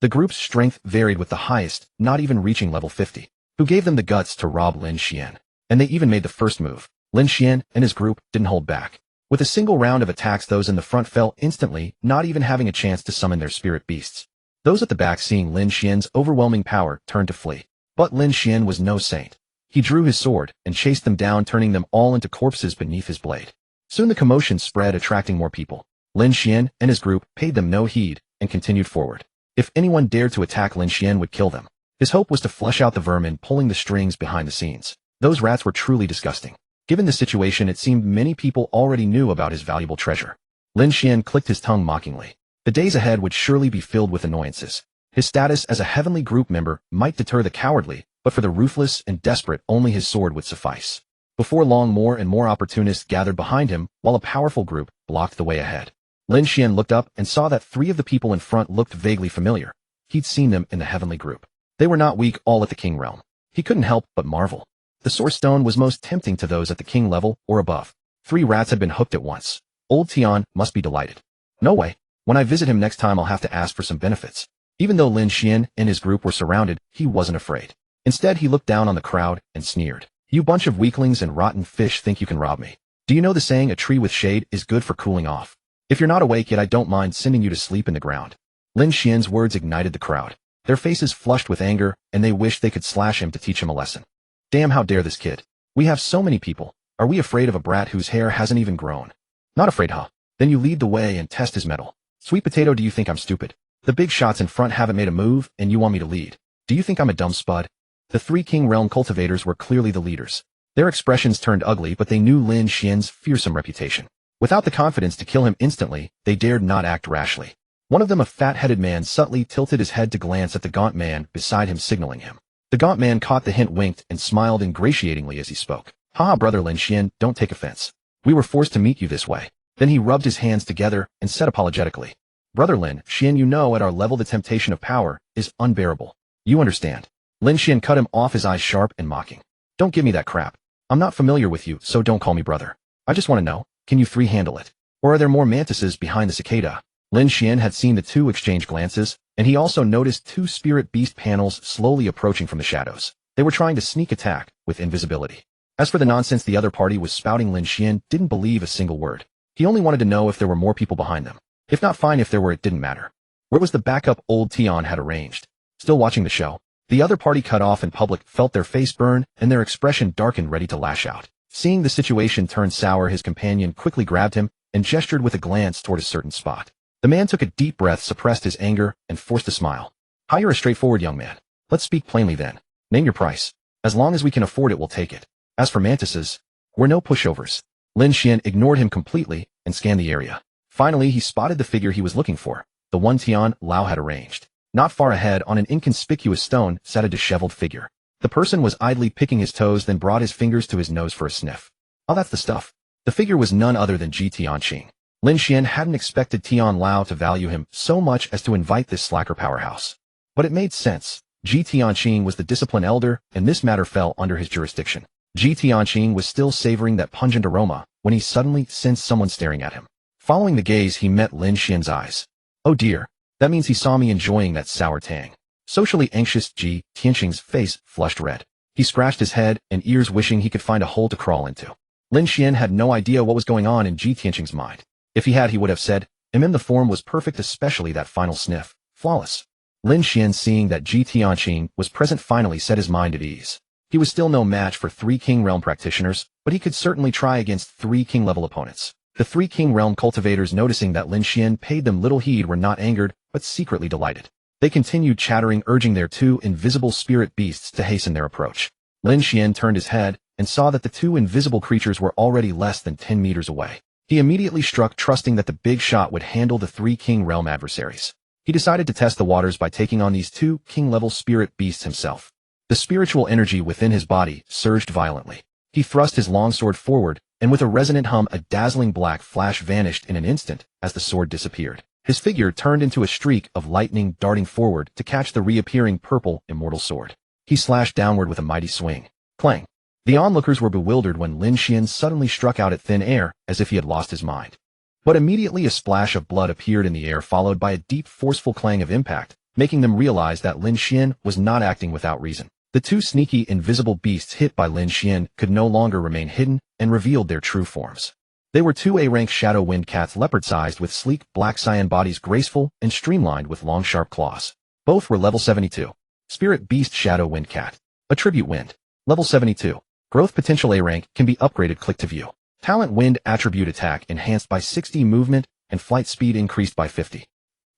The group's strength varied, with the highest not even reaching level 50. Who gave them the guts to rob Lin Xuan? And they even made the first move. Lin Xuan and his group didn't hold back. With a single round of attacks, those in the front fell instantly, not even having a chance to summon their spirit beasts. Those at the back, seeing Lin Xuan's overwhelming power, turned to flee. But Lin Xuan was no saint. He drew his sword and chased them down, turning them all into corpses beneath his blade. Soon the commotion spread, attracting more people. Lin Xuan and his group paid them no heed and continued forward. If anyone dared to attack, Lin Xuan would kill them. His hope was to flush out the vermin pulling the strings behind the scenes. Those rats were truly disgusting. Given the situation, it seemed many people already knew about his valuable treasure. Lin Xuan clicked his tongue mockingly. The days ahead would surely be filled with annoyances. His status as a heavenly group member might deter the cowardly, but for the ruthless and desperate, only his sword would suffice. Before long, more and more opportunists gathered behind him, while a powerful group blocked the way ahead. Lin Xuan looked up and saw that 3 of the people in front looked vaguely familiar. He'd seen them in the heavenly group. They were not weak, all at the king realm. He couldn't help but marvel. The source stone was most tempting to those at the king level or above. 3 rats had been hooked at once. Old Tian must be delighted. No way. When I visit him next time, I'll have to ask for some benefits. Even though Lin Xuan and his group were surrounded, he wasn't afraid. Instead, he looked down on the crowd and sneered. You bunch of weaklings and rotten fish think you can rob me. Do you know the saying, a tree with shade is good for cooling off? If you're not awake yet, I don't mind sending you to sleep in the ground. Lin Xuan's words ignited the crowd. Their faces flushed with anger, and they wished they could slash him to teach him a lesson. Damn, how dare this kid? We have so many people. Are we afraid of a brat whose hair hasn't even grown? Not afraid, huh? Then you lead the way and test his mettle. Sweet potato, do you think I'm stupid? The big shots in front haven't made a move, and you want me to lead. Do you think I'm a dumb spud? The 3 King Realm cultivators were clearly the leaders. Their expressions turned ugly, but they knew Lin Xuan's fearsome reputation. Without the confidence to kill him instantly, they dared not act rashly. One of them, a fat-headed man, subtly tilted his head to glance at the gaunt man beside him, signaling him. The gaunt man caught the hint, winked, and smiled ingratiatingly as he spoke. Haha, brother Lin Xuan, don't take offense. We were forced to meet you this way. Then he rubbed his hands together and said apologetically. Brother Lin Xuan, you know at our level the temptation of power is unbearable. You understand. Lin Xuan cut him off, his eyes sharp and mocking. Don't give me that crap. I'm not familiar with you, so don't call me brother. I just want to know, can you 3 handle it? Or are there more mantises behind the cicada? Lin Xuan had seen the 2 exchange glances, and he also noticed 2 spirit beast panels slowly approaching from the shadows. They were trying to sneak attack with invisibility. As for the nonsense the other party was spouting, Lin Xuan didn't believe a single word. He only wanted to know if there were more people behind them. If not, fine. If there were, it didn't matter. Where was the backup old Tian had arranged? Still watching the show? The other party, cut off in public, felt their face burn and their expression darkened, ready to lash out. Seeing the situation turn sour, his companion quickly grabbed him and gestured with a glance toward a certain spot. The man took a deep breath, suppressed his anger, and forced a smile. Hi, you're a straightforward young man. Let's speak plainly then. Name your price. As long as we can afford it, we'll take it. As for mantises, we're no pushovers. Lin Xuan ignored him completely and scanned the area. Finally, he spotted the figure he was looking for, the one Tian Lao had arranged. Not far ahead, on an inconspicuous stone, sat a disheveled figure. The person was idly picking his toes, then brought his fingers to his nose for a sniff. Oh, that's the stuff. The figure was none other than Ji Tianqing. Lin Xuan hadn't expected Tian Lao to value him so much as to invite this slacker powerhouse. But it made sense. Ji Tianqing was the disciplined elder, and this matter fell under his jurisdiction. Ji Tianqing was still savoring that pungent aroma when he suddenly sensed someone staring at him. Following the gaze, he met Lin Xuan's eyes. Oh dear, that means he saw me enjoying that sour tang. Socially anxious Ji Tianqing's face flushed red. He scratched his head and ears, wishing he could find a hole to crawl into. Lin Xuan had no idea what was going on in Ji Tianqing's mind. If he had, he would have said, the form was perfect, especially that final sniff. Flawless. Lin Xuan, seeing that Ji Tianqing was present, finally set his mind at ease. He was still no match for 3 King Realm practitioners, but he could certainly try against 3 King level opponents. The 3 King Realm cultivators, noticing that Lin Xuan paid them little heed, were not angered, but secretly delighted. They continued chattering, urging their 2 invisible spirit beasts to hasten their approach. Lin Xuan turned his head and saw that the 2 invisible creatures were already less than 10 meters away. He immediately struck, trusting that the big shot would handle the 3 King Realm adversaries. He decided to test the waters by taking on these 2 King-level spirit beasts himself. The spiritual energy within his body surged violently. He thrust his longsword forward, and with a resonant hum, a dazzling black flash vanished in an instant as the sword disappeared. His figure turned into a streak of lightning, darting forward to catch the reappearing purple immortal sword. He slashed downward with a mighty swing. Clang! The onlookers were bewildered when Lin Xuan suddenly struck out at thin air as if he had lost his mind. But immediately a splash of blood appeared in the air, followed by a deep, forceful clang of impact, making them realize that Lin Xuan was not acting without reason. The 2 sneaky, invisible beasts hit by Lin Xuan could no longer remain hidden and revealed their true forms. They were 2 A-rank shadow wind cats, leopard-sized, with sleek black cyan bodies, graceful and streamlined with long sharp claws. Both were level 72. Spirit Beast Shadow Wind Cat. Attribute Wind. Level 72. Growth potential A-rank can be upgraded. Click to view. Talent Wind. Attribute attack enhanced by 60, movement and flight speed increased by 50.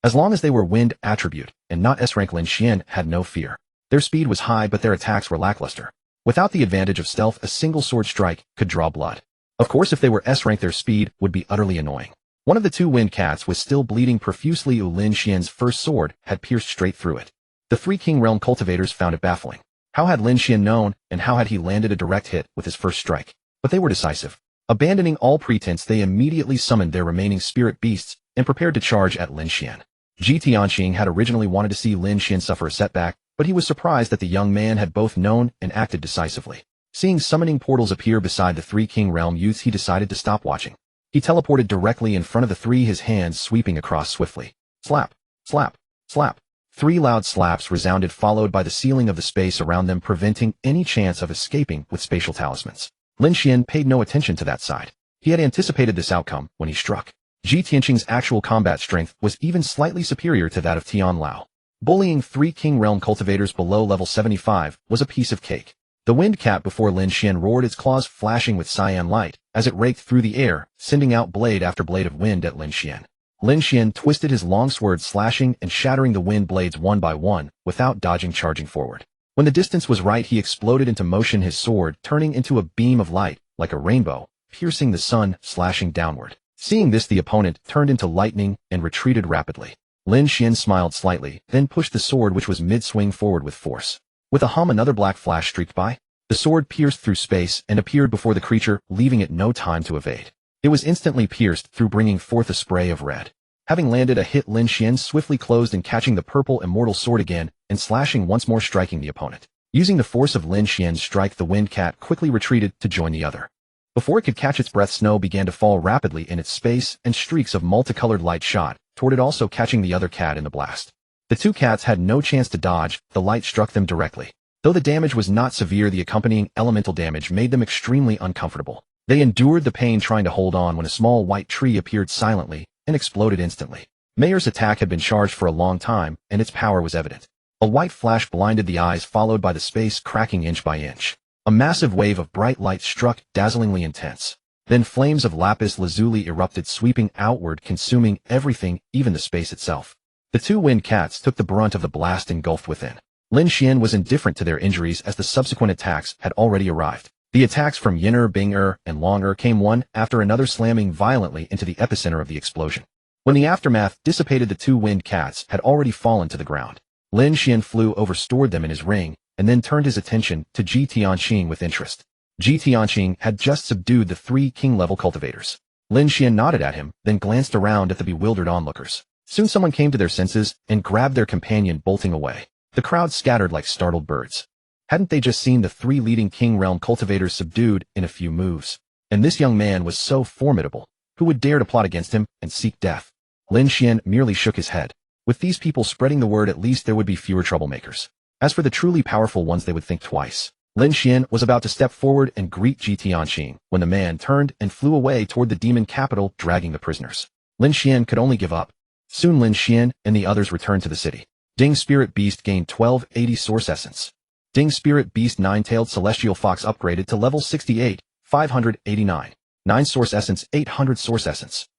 As long as they were wind attribute and not S-rank, Lin Xuan had no fear. Their speed was high, but their attacks were lackluster. Without the advantage of stealth, a single sword strike could draw blood. Of course, if they were S-rank, their speed would be utterly annoying. One of the 2 wind cats was still bleeding profusely. Lin Xuan's first sword had pierced straight through it. The 3 King Realm cultivators found it baffling. How had Lin Xuan known, and how had he landed a direct hit with his first strike? But they were decisive. Abandoning all pretense, they immediately summoned their remaining spirit beasts and prepared to charge at Lin Xuan. Tianqing had originally wanted to see Lin Xuan suffer a setback, but he was surprised that the young man had both known and acted decisively. Seeing summoning portals appear beside the 3 King Realm youths, he decided to stop watching. He teleported directly in front of the 3, his hands sweeping across swiftly. Slap, slap, slap. 3 loud slaps resounded, followed by the sealing of the space around them, preventing any chance of escaping with spatial talismans. Lin Xuan paid no attention to that side. He had anticipated this outcome when he struck. Tianqing's actual combat strength was even slightly superior to that of Tian Lao. Bullying 3 King Realm cultivators below level 75 was a piece of cake. The wind cat before Lin Xuan roared, its claws flashing with cyan light as it raked through the air, sending out blade after blade of wind at Lin Xuan. Lin Xuan twisted his longsword, slashing and shattering the wind blades one by one without dodging, charging forward. When the distance was right, he exploded into motion, his sword turning into a beam of light like a rainbow, piercing the sun, slashing downward. Seeing this, the opponent turned into lightning and retreated rapidly. Lin Xuan smiled slightly, then pushed the sword, which was mid-swing, forward with force. With a hum, another black flash streaked by. The sword pierced through space and appeared before the creature, leaving it no time to evade. It was instantly pierced through, bringing forth a spray of red. Having landed a hit, Lin Xuan swiftly closed and catching the purple immortal sword again and slashing once more, striking the opponent. Using the force of Lin Xuan's strike, the wind cat quickly retreated to join the other. Before it could catch its breath, snow began to fall rapidly in its space and streaks of multicolored light shot toward it, also catching the other cat in the blast. The 2 cats had no chance to dodge, the light struck them directly. Though the damage was not severe, the accompanying elemental damage made them extremely uncomfortable. They endured the pain trying to hold on when a small white tree appeared silently and exploded instantly. Mayer's attack had been charged for a long time, and its power was evident. A white flash blinded the eyes, followed by the space cracking inch by inch. A massive wave of bright light struck, dazzlingly intense. Then flames of lapis lazuli erupted, sweeping outward, consuming everything, even the space itself. The 2 wind cats took the brunt of the blast, engulfed within. Lin Xuan was indifferent to their injuries as the subsequent attacks had already arrived. The attacks from Yin-Er, Bing-Er, and Long-Er came one after another, slamming violently into the epicenter of the explosion. When the aftermath dissipated, the 2 wind cats had already fallen to the ground. Lin Xuan flew over, stored them in his ring, and then turned his attention to Tianqing with interest. Tianqing had just subdued the 3 king-level cultivators. Lin Xuan nodded at him, then glanced around at the bewildered onlookers. Soon someone came to their senses and grabbed their companion, bolting away. The crowd scattered like startled birds. Hadn't they just seen the 3 leading King Realm cultivators subdued in a few moves? And this young man was so formidable. Who would dare to plot against him and seek death? Lin Xuan merely shook his head. With these people spreading the word, at least there would be fewer troublemakers. As for the truly powerful ones, they would think twice. Lin Xuan was about to step forward and greet Tianqing when the man turned and flew away toward the demon capital, dragging the prisoners. Lin Xuan could only give up. Soon Lin Xuan and the others returned to the city. Ding Spirit Beast gained 1280 Source Essence. Ding Spirit Beast 9-tailed Celestial Fox upgraded to level 68, 589. 9 Source Essence 800 Source Essence.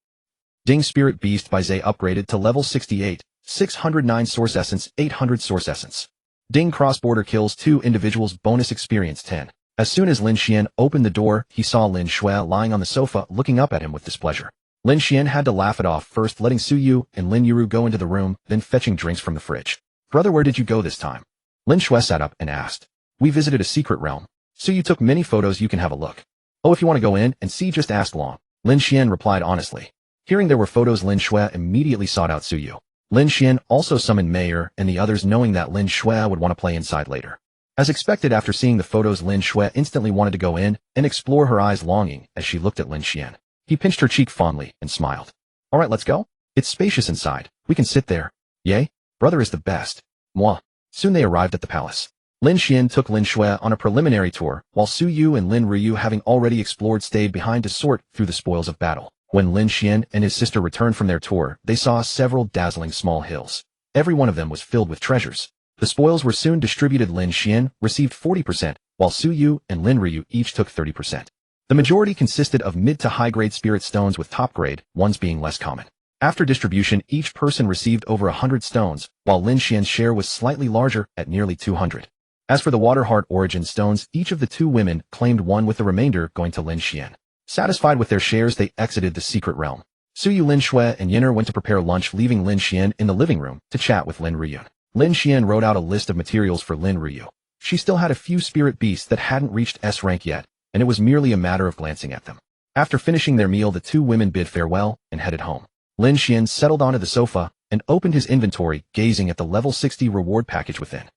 Ding Spirit Beast by Zay upgraded to level 68, 609 Source Essence 800 Source Essence. Ding Cross-Border Kills 2 Individuals Bonus Experience 10. As soon as Lin Xuan opened the door, he saw Lin Xuan lying on the sofa looking up at him with displeasure. Lin Xuan had to laugh it off, first letting Su Yu and Lin Yuru go into the room, then fetching drinks from the fridge. "Brother, where did you go this time?" Lin Xuan sat up and asked. "We visited a secret realm. Su Yu took many photos, you can have a look." "Oh, if you want to go in and see, just ask Long." Lin Xuan replied honestly. Hearing there were photos, Lin Xuan immediately sought out Su Yu. Lin Xuan also summoned Mayer and the others, knowing that Lin Xuan would want to play inside later. As expected, after seeing the photos, Lin Xuan instantly wanted to go in and explore, her eyes longing as she looked at Lin Xuan. He pinched her cheek fondly and smiled. "All right, let's go. It's spacious inside. We can sit there. Yay, brother is the best. Moi." Soon they arrived at the palace. Lin Xuan took Lin Xuan on a preliminary tour, while Su Yu and Lin Ryu, having already explored, stayed behind to sort through the spoils of battle. When Lin Xuan and his sister returned from their tour, they saw several dazzling small hills. Every one of them was filled with treasures. The spoils were soon distributed. Lin Xuan received 40%, while Su Yu and Lin Ryu each took 30%. The majority consisted of mid to high-grade spirit stones, with top-grade ones being less common. After distribution, each person received over 100 stones, while Lin Xuan's share was slightly larger at nearly 200. As for the Water Heart Origin stones, each of the two women claimed one, with the remainder going to Lin Xuan. Satisfied with their shares, they exited the secret realm. Su Yu, Lin Xuan, and Yin'er went to prepare lunch, leaving Lin Xuan in the living room to chat with Lin Ryu. Lin Xuan wrote out a list of materials for Lin Ryu. She still had a few spirit beasts that hadn't reached S rank yet, and it was merely a matter of glancing at them. After finishing their meal, the two women bid farewell and headed home. Lin Xuan settled onto the sofa and opened his inventory, gazing at the level 60 reward package within.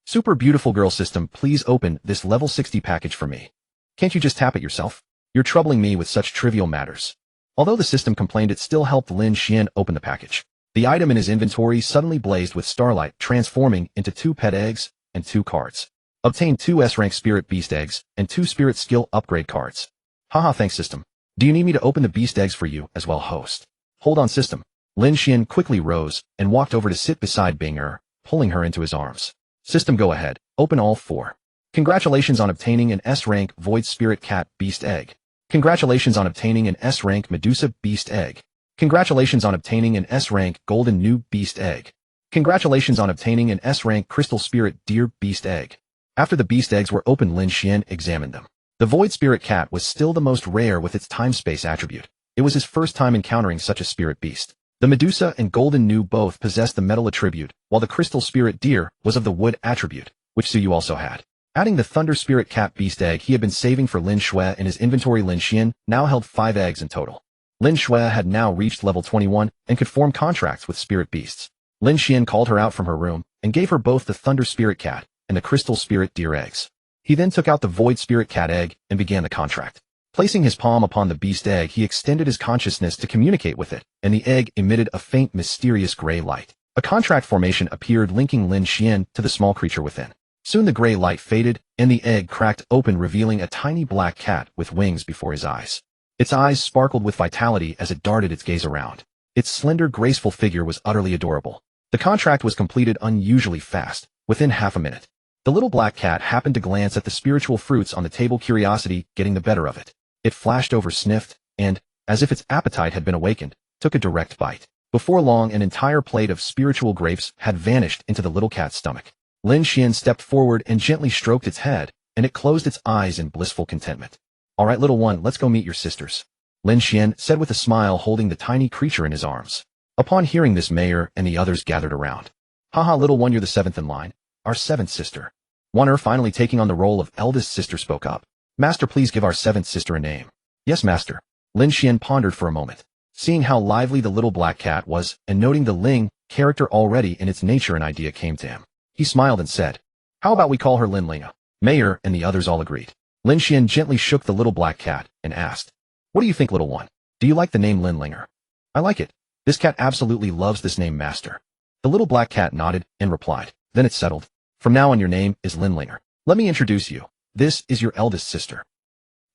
"Super beautiful girl system, please open this level 60 package for me. Can't you just tap it yourself? You're troubling me with such trivial matters." Although the system complained, it still helped Lin Xuan open the package. The item in his inventory suddenly blazed with starlight, transforming into 2 pet eggs and 2 cards. Obtain 2 S-rank spirit beast eggs and 2 spirit skill upgrade cards. "Haha, thanks system. Do you need me to open the beast eggs for you as well, host?" "Hold on system." Lin Xuan quickly rose and walked over to sit beside Bing-er, pulling her into his arms. "System, go ahead. Open all 4. Congratulations on obtaining an S-rank Void Spirit Cat Beast Egg. Congratulations on obtaining an S-rank Medusa Beast Egg. Congratulations on obtaining an S-rank Golden Noob Beast Egg. Congratulations on obtaining an S-rank Crystal Spirit Deer Beast Egg." After the beast eggs were opened, Lin Xuan examined them. The Void Spirit Cat was still the most rare with its time-space attribute. It was his first time encountering such a spirit beast. The Medusa and Golden Noob both possessed the metal attribute, while the Crystal Spirit Deer was of the wood attribute, which Su Yu also had. Adding the Thunder Spirit Cat Beast Egg he had been saving for Lin Xuan in his inventory, Lin Xuan now held 5 eggs in total. Lin Xuan had now reached level 21 and could form contracts with spirit beasts. Lin Xuan called her out from her room and gave her both the Thunder Spirit Cat and the Crystal Spirit Deer eggs. He then took out the Void Spirit Cat egg and began the contract. Placing his palm upon the beast egg, he extended his consciousness to communicate with it, and the egg emitted a faint, mysterious gray light. A contract formation appeared, linking Lin Xuan to the small creature within. Soon the gray light faded, and the egg cracked open, revealing a tiny black cat with wings before his eyes. Its eyes sparkled with vitality as it darted its gaze around. Its slender, graceful figure was utterly adorable. The contract was completed unusually fast, within half a minute. The little black cat happened to glance at the spiritual fruits on the table, curiosity getting the better of it. It flashed over, sniffed, and, as if its appetite had been awakened, took a direct bite. Before long, an entire plate of spiritual grapes had vanished into the little cat's stomach. Lin Xuan stepped forward and gently stroked its head, and it closed its eyes in blissful contentment. "All right, little one, let's go meet your sisters," Lin Xuan said with a smile, holding the tiny creature in his arms. Upon hearing this, Mayer and the others gathered around. "Haha, little one, you're the 7th in line. Our 7th sister." Wan'er, finally taking on the role of eldest sister, spoke up. "Master, please give our 7th sister a name." "Yes, master." Lin Xuan pondered for a moment. Seeing how lively the little black cat was, and noting the Ling character already in its nature, an idea came to him. He smiled and said, "How about we call her Lin Linga?" Mayer and the others all agreed. Lin Xuan gently shook the little black cat and asked, "What do you think, little one? Do you like the name Lin Linger?" "I like it. This cat absolutely loves this name, master." The little black cat nodded and replied, "Then it's settled. From now on, your name is Lin Linger. Let me introduce you. This is your eldest sister."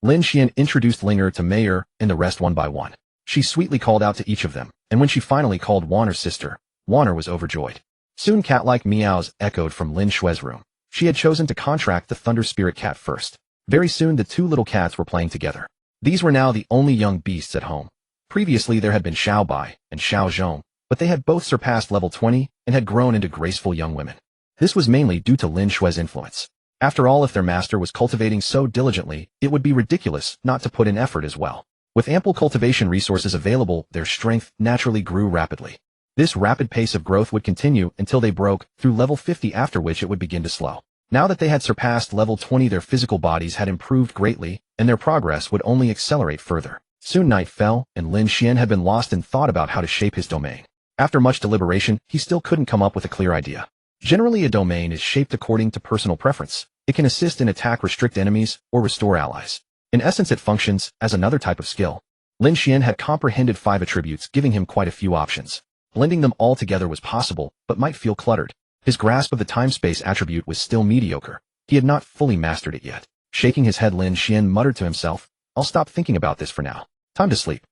Lin Xuan introduced Linger to Mayer and the rest one by one. She sweetly called out to each of them, and when she finally called Wanner's sister, Wanner was overjoyed. Soon cat-like meows echoed from Lin Xuan's room. She had chosen to contract the Thunder Spirit cat first. Very soon the two little cats were playing together. These were now the only young beasts at home. Previously there had been Xiao Bai and Xiao Zhong, but they had both surpassed level 20 and had grown into graceful young women. This was mainly due to Lin Xuan's influence. After all, if their master was cultivating so diligently, it would be ridiculous not to put in effort as well. With ample cultivation resources available, their strength naturally grew rapidly. This rapid pace of growth would continue until they broke through level 50, after which it would begin to slow. Now that they had surpassed level 20, their physical bodies had improved greatly, and their progress would only accelerate further. Soon night fell, and Lin Xuan had been lost in thought about how to shape his domain. After much deliberation, he still couldn't come up with a clear idea. Generally, a domain is shaped according to personal preference. It can assist in attack, restrict enemies, or restore allies. In essence, it functions as another type of skill. Lin Xuan had comprehended 5 attributes, giving him quite a few options. Blending them all together was possible, but might feel cluttered. His grasp of the time-space attribute was still mediocre. He had not fully mastered it yet. Shaking his head, Lin Xuan muttered to himself, "I'll stop thinking about this for now. Time to sleep."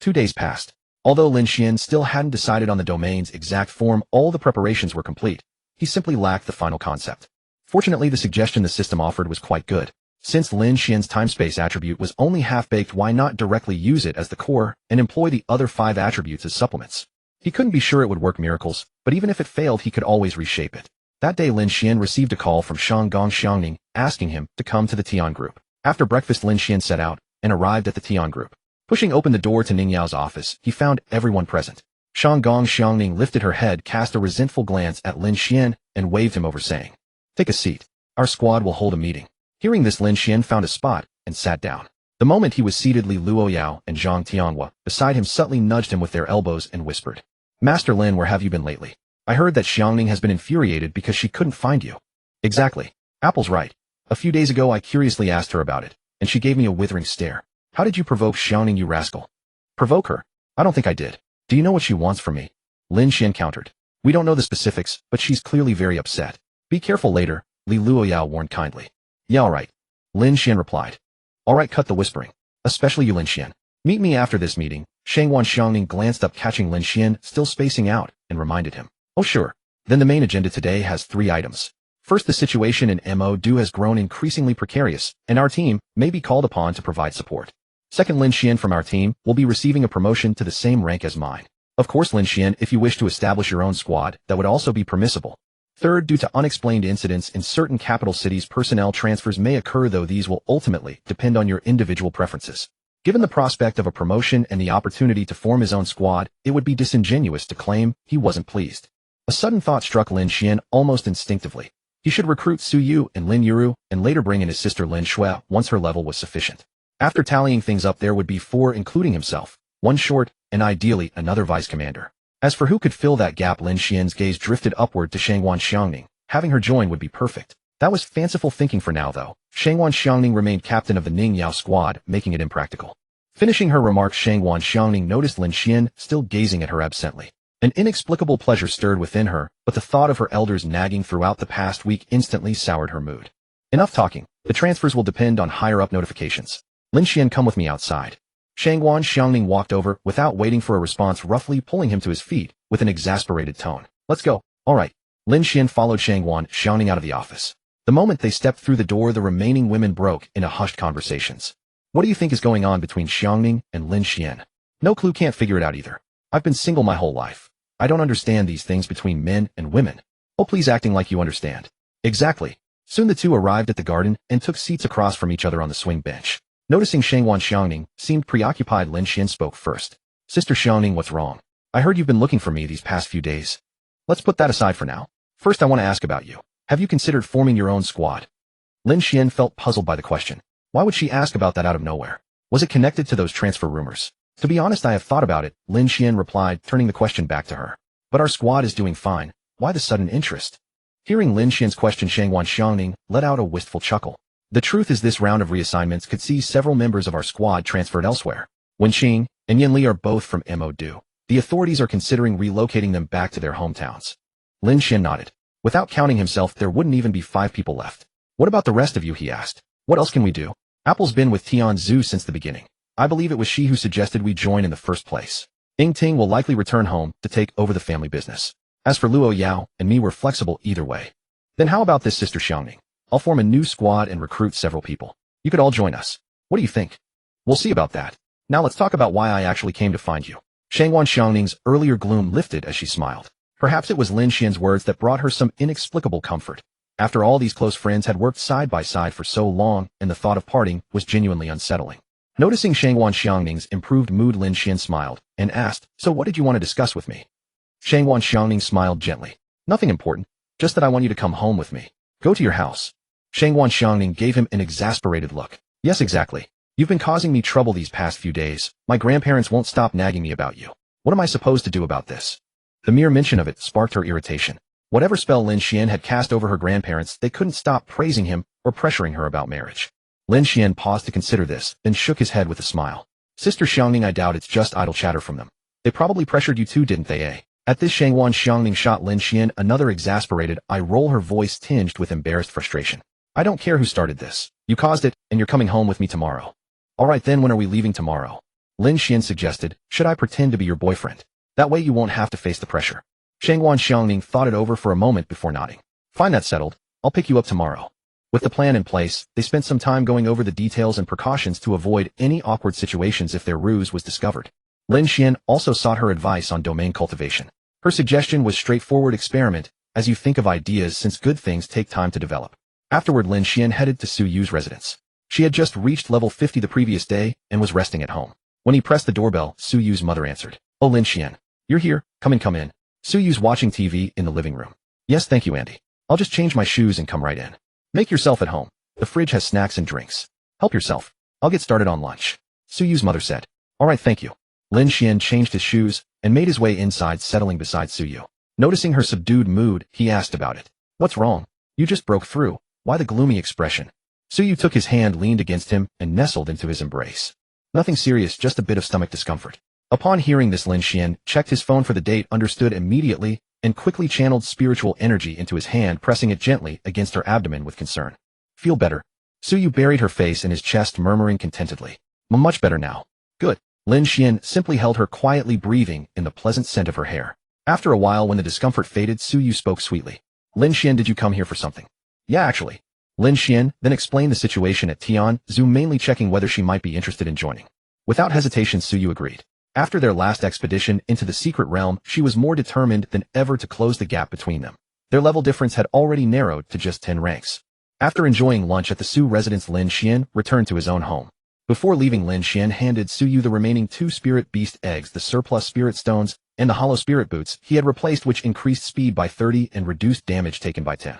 2 days passed. Although Lin Xuan still hadn't decided on the domain's exact form, all the preparations were complete. He simply lacked the final concept. Fortunately, the suggestion the system offered was quite good. Since Lin Xuan's time-space attribute was only half-baked, why not directly use it as the core and employ the other 5 attributes as supplements? He couldn't be sure it would work miracles, but even if it failed, he could always reshape it. That day, Lin Xuan received a call from Shanggong Xiangning, asking him to come to the Tian group. After breakfast, Lin Xuan set out and arrived at the Tian group. Pushing open the door to Ning Yao's office, he found everyone present. Shanggong Xiangning lifted her head, cast a resentful glance at Lin Xuan, and waved him over, saying, "Take a seat. Our squad will hold a meeting." Hearing this, Lin Xuan found a spot and sat down. The moment he was seated, Li Luoyao and Zhang Tianhua beside him subtly nudged him with their elbows and whispered, "Master Lin, where have you been lately? I heard that Xiangning has been infuriated because she couldn't find you." "Exactly. Apple's right. A few days ago I curiously asked her about it, and she gave me a withering stare. How did you provoke Xiangning, you rascal?" "Provoke her? I don't think I did. Do you know what she wants from me?" Lin Xuan countered. "We don't know the specifics, but she's clearly very upset. Be careful later," Li Luoyao warned kindly. "Yeah, all right," Lin Xuan replied. "All right, cut the whispering. Especially you, Lin Xuan. Meet me after this meeting." Shangwan Xiangning glanced up, catching Lin Xuan still spacing out, and reminded him, "Oh sure." Then the main agenda today has 3 items. First, the situation in Mo2 has grown increasingly precarious, and our team may be called upon to provide support. Second, Lin Xuan from our team will be receiving a promotion to the same rank as mine. Of course, Lin Xuan, if you wish to establish your own squad, that would also be permissible. Third, due to unexplained incidents in certain capital cities, personnel transfers may occur, though these will ultimately depend on your individual preferences. Given the prospect of a promotion and the opportunity to form his own squad, it would be disingenuous to claim he wasn't pleased. A sudden thought struck Lin Xuan almost instinctively. He should recruit Su Yu and Lin Yuru, and later bring in his sister Lin Shui once her level was sufficient. After tallying things up, there would be 4, including himself, 1 short, and ideally another vice commander. As for who could fill that gap, Lin Xuan's gaze drifted upward to Shangwan Xiangning. Having her join would be perfect. That was fanciful thinking for now, though. Shangwan Xiangning remained captain of the Ning Yao squad, making it impractical. Finishing her remarks, Shangwan Xiangning noticed Lin Xuan still gazing at her absently. An inexplicable pleasure stirred within her, but the thought of her elders nagging throughout the past week instantly soured her mood. Enough talking. The transfers will depend on higher-up notifications. Lin Xuan, come with me outside. Shangwan Xiangning walked over without waiting for a response, roughly pulling him to his feet with an exasperated tone. "Let's go." "All right." Lin Xuan followed Shangwan Xiangning out of the office. The moment they stepped through the door, the remaining women broke into hushed conversations. "What do you think is going on between Xiangning and Lin Xuan?" "No clue, can't figure it out either. I've been single my whole life. I don't understand these things between men and women." "Oh, please, acting like you understand." "Exactly." Soon the two arrived at the garden and took seats across from each other on the swing bench. Noticing Shangwan Xiangning seemed preoccupied, Lin Xuan spoke first. "Sister Xiangning, what's wrong? I heard you've been looking for me these past few days." "Let's put that aside for now. First, I want to ask about you. Have you considered forming your own squad?" Lin Xuan felt puzzled by the question. Why would she ask about that out of nowhere? Was it connected to those transfer rumors? "To be honest, I have thought about it," Lin Xuan replied, turning the question back to her. "But our squad is doing fine. Why the sudden interest?" Hearing Lin Xuan's question, Shangwan Xiangning let out a wistful chuckle. "The truth is, this round of reassignments could see several members of our squad transferred elsewhere. Wenqing and Yin Li are both from Mo2. The authorities are considering relocating them back to their hometowns." Lin Xuan nodded. Without counting himself, there wouldn't even be 5 people left. "What about the rest of you?" he asked. "What else can we do? Apple's been with Tian Zhu since the beginning. I believe it was she who suggested we join in the first place. Ying Ting will likely return home to take over the family business. As for Luo Yao and me, we're flexible either way. Then how about this, Sister Xiangning? I'll form a new squad and recruit several people. You could all join us. What do you think? We'll see about that. Now let's talk about why I actually came to find you. Shangwan Xiangning's earlier gloom lifted as she smiled. Perhaps it was Lin Xian's words that brought her some inexplicable comfort. After all, these close friends had worked side by side for so long, and the thought of parting was genuinely unsettling. Noticing Shangwan Xiangning's improved mood, Lin Xian smiled and asked, "So what did you want to discuss with me?" Shangwan Xiangning smiled gently. "Nothing important, just that I want you to come home with me. Go to your house." Shangwan Xiangning gave him an exasperated look. "Yes, exactly. You've been causing me trouble these past few days. My grandparents won't stop nagging me about you. What am I supposed to do about this?" The mere mention of it sparked her irritation. Whatever spell Lin Xian had cast over her grandparents, they couldn't stop praising him or pressuring her about marriage. Lin Xian paused to consider this, then shook his head with a smile. "Sister Xiangning, I doubt it's just idle chatter from them. They probably pressured you too, didn't they, eh?" At this, Shangwan Xiangning shot Lin Xian another exasperated eye roll, her voice tinged with embarrassed frustration. "I don't care who started this. You caused it, and you're coming home with me tomorrow." "All right then, when are we leaving tomorrow?" Lin Xian suggested. "Should I pretend to be your boyfriend? That way you won't have to face the pressure." Shangwan Xiangning thought it over for a moment before nodding. "Fine, that's settled. I'll pick you up tomorrow." With the plan in place, they spent some time going over the details and precautions to avoid any awkward situations if their ruse was discovered. Lin Xian also sought her advice on domain cultivation. Her suggestion was straightforward: experiment as you think of ideas, since good things take time to develop. Afterward, Lin Xian headed to Su Yu's residence. She had just reached level 50 the previous day and was resting at home. When he pressed the doorbell, Su Yu's mother answered. "Oh, Lin Xian. You're here. Come in. Su Yu's watching TV in the living room. "Yes, thank you, Andy. I'll just change my shoes and come right in." "Make yourself at home. The fridge has snacks and drinks. Help yourself. I'll get started on lunch," Su Yu's mother said. "All right, thank you." Lin Xian changed his shoes and made his way inside, settling beside Su Yu. Noticing her subdued mood, he asked about it. "What's wrong? You just broke through. Why the gloomy expression?" Su Yu took his hand, leaned against him, and nestled into his embrace. "Nothing serious, just a bit of stomach discomfort." Upon hearing this, Lin Xian checked his phone for the date, understood immediately, and quickly channeled spiritual energy into his hand, pressing it gently against her abdomen with concern. "Feel better?" Su Yu buried her face in his chest, murmuring contentedly. "Much better now." "Good." Lin Xian simply held her, quietly breathing in the pleasant scent of her hair. After a while, when the discomfort faded, Su Yu spoke sweetly. "Lin Xian, did you come here for something?" "Yeah, actually." Lin Xian then explained the situation at Tianzhu, mainly checking whether she might be interested in joining. Without hesitation, Su Yu agreed. After their last expedition into the secret realm, she was more determined than ever to close the gap between them. Their level difference had already narrowed to just 10 ranks. After enjoying lunch at the Su residence, Lin Xian returned to his own home. Before leaving, Lin Xian handed Su Yu the remaining 2 spirit beast eggs, the surplus spirit stones, and the hollow spirit boots he had replaced, which increased speed by 30 and reduced damage taken by 10.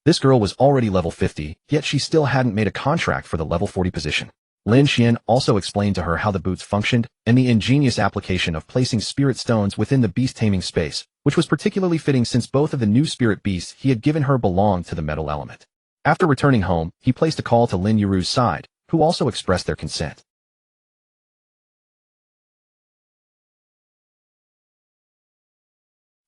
This girl was already level 50, yet she still hadn't made a contract for the level 40 position. Lin Xian also explained to her how the boots functioned and the ingenious application of placing spirit stones within the beast-taming space, which was particularly fitting since both of the new spirit beasts he had given her belonged to the metal element. After returning home, he placed a call to Lin Yuru's side, who also expressed their consent.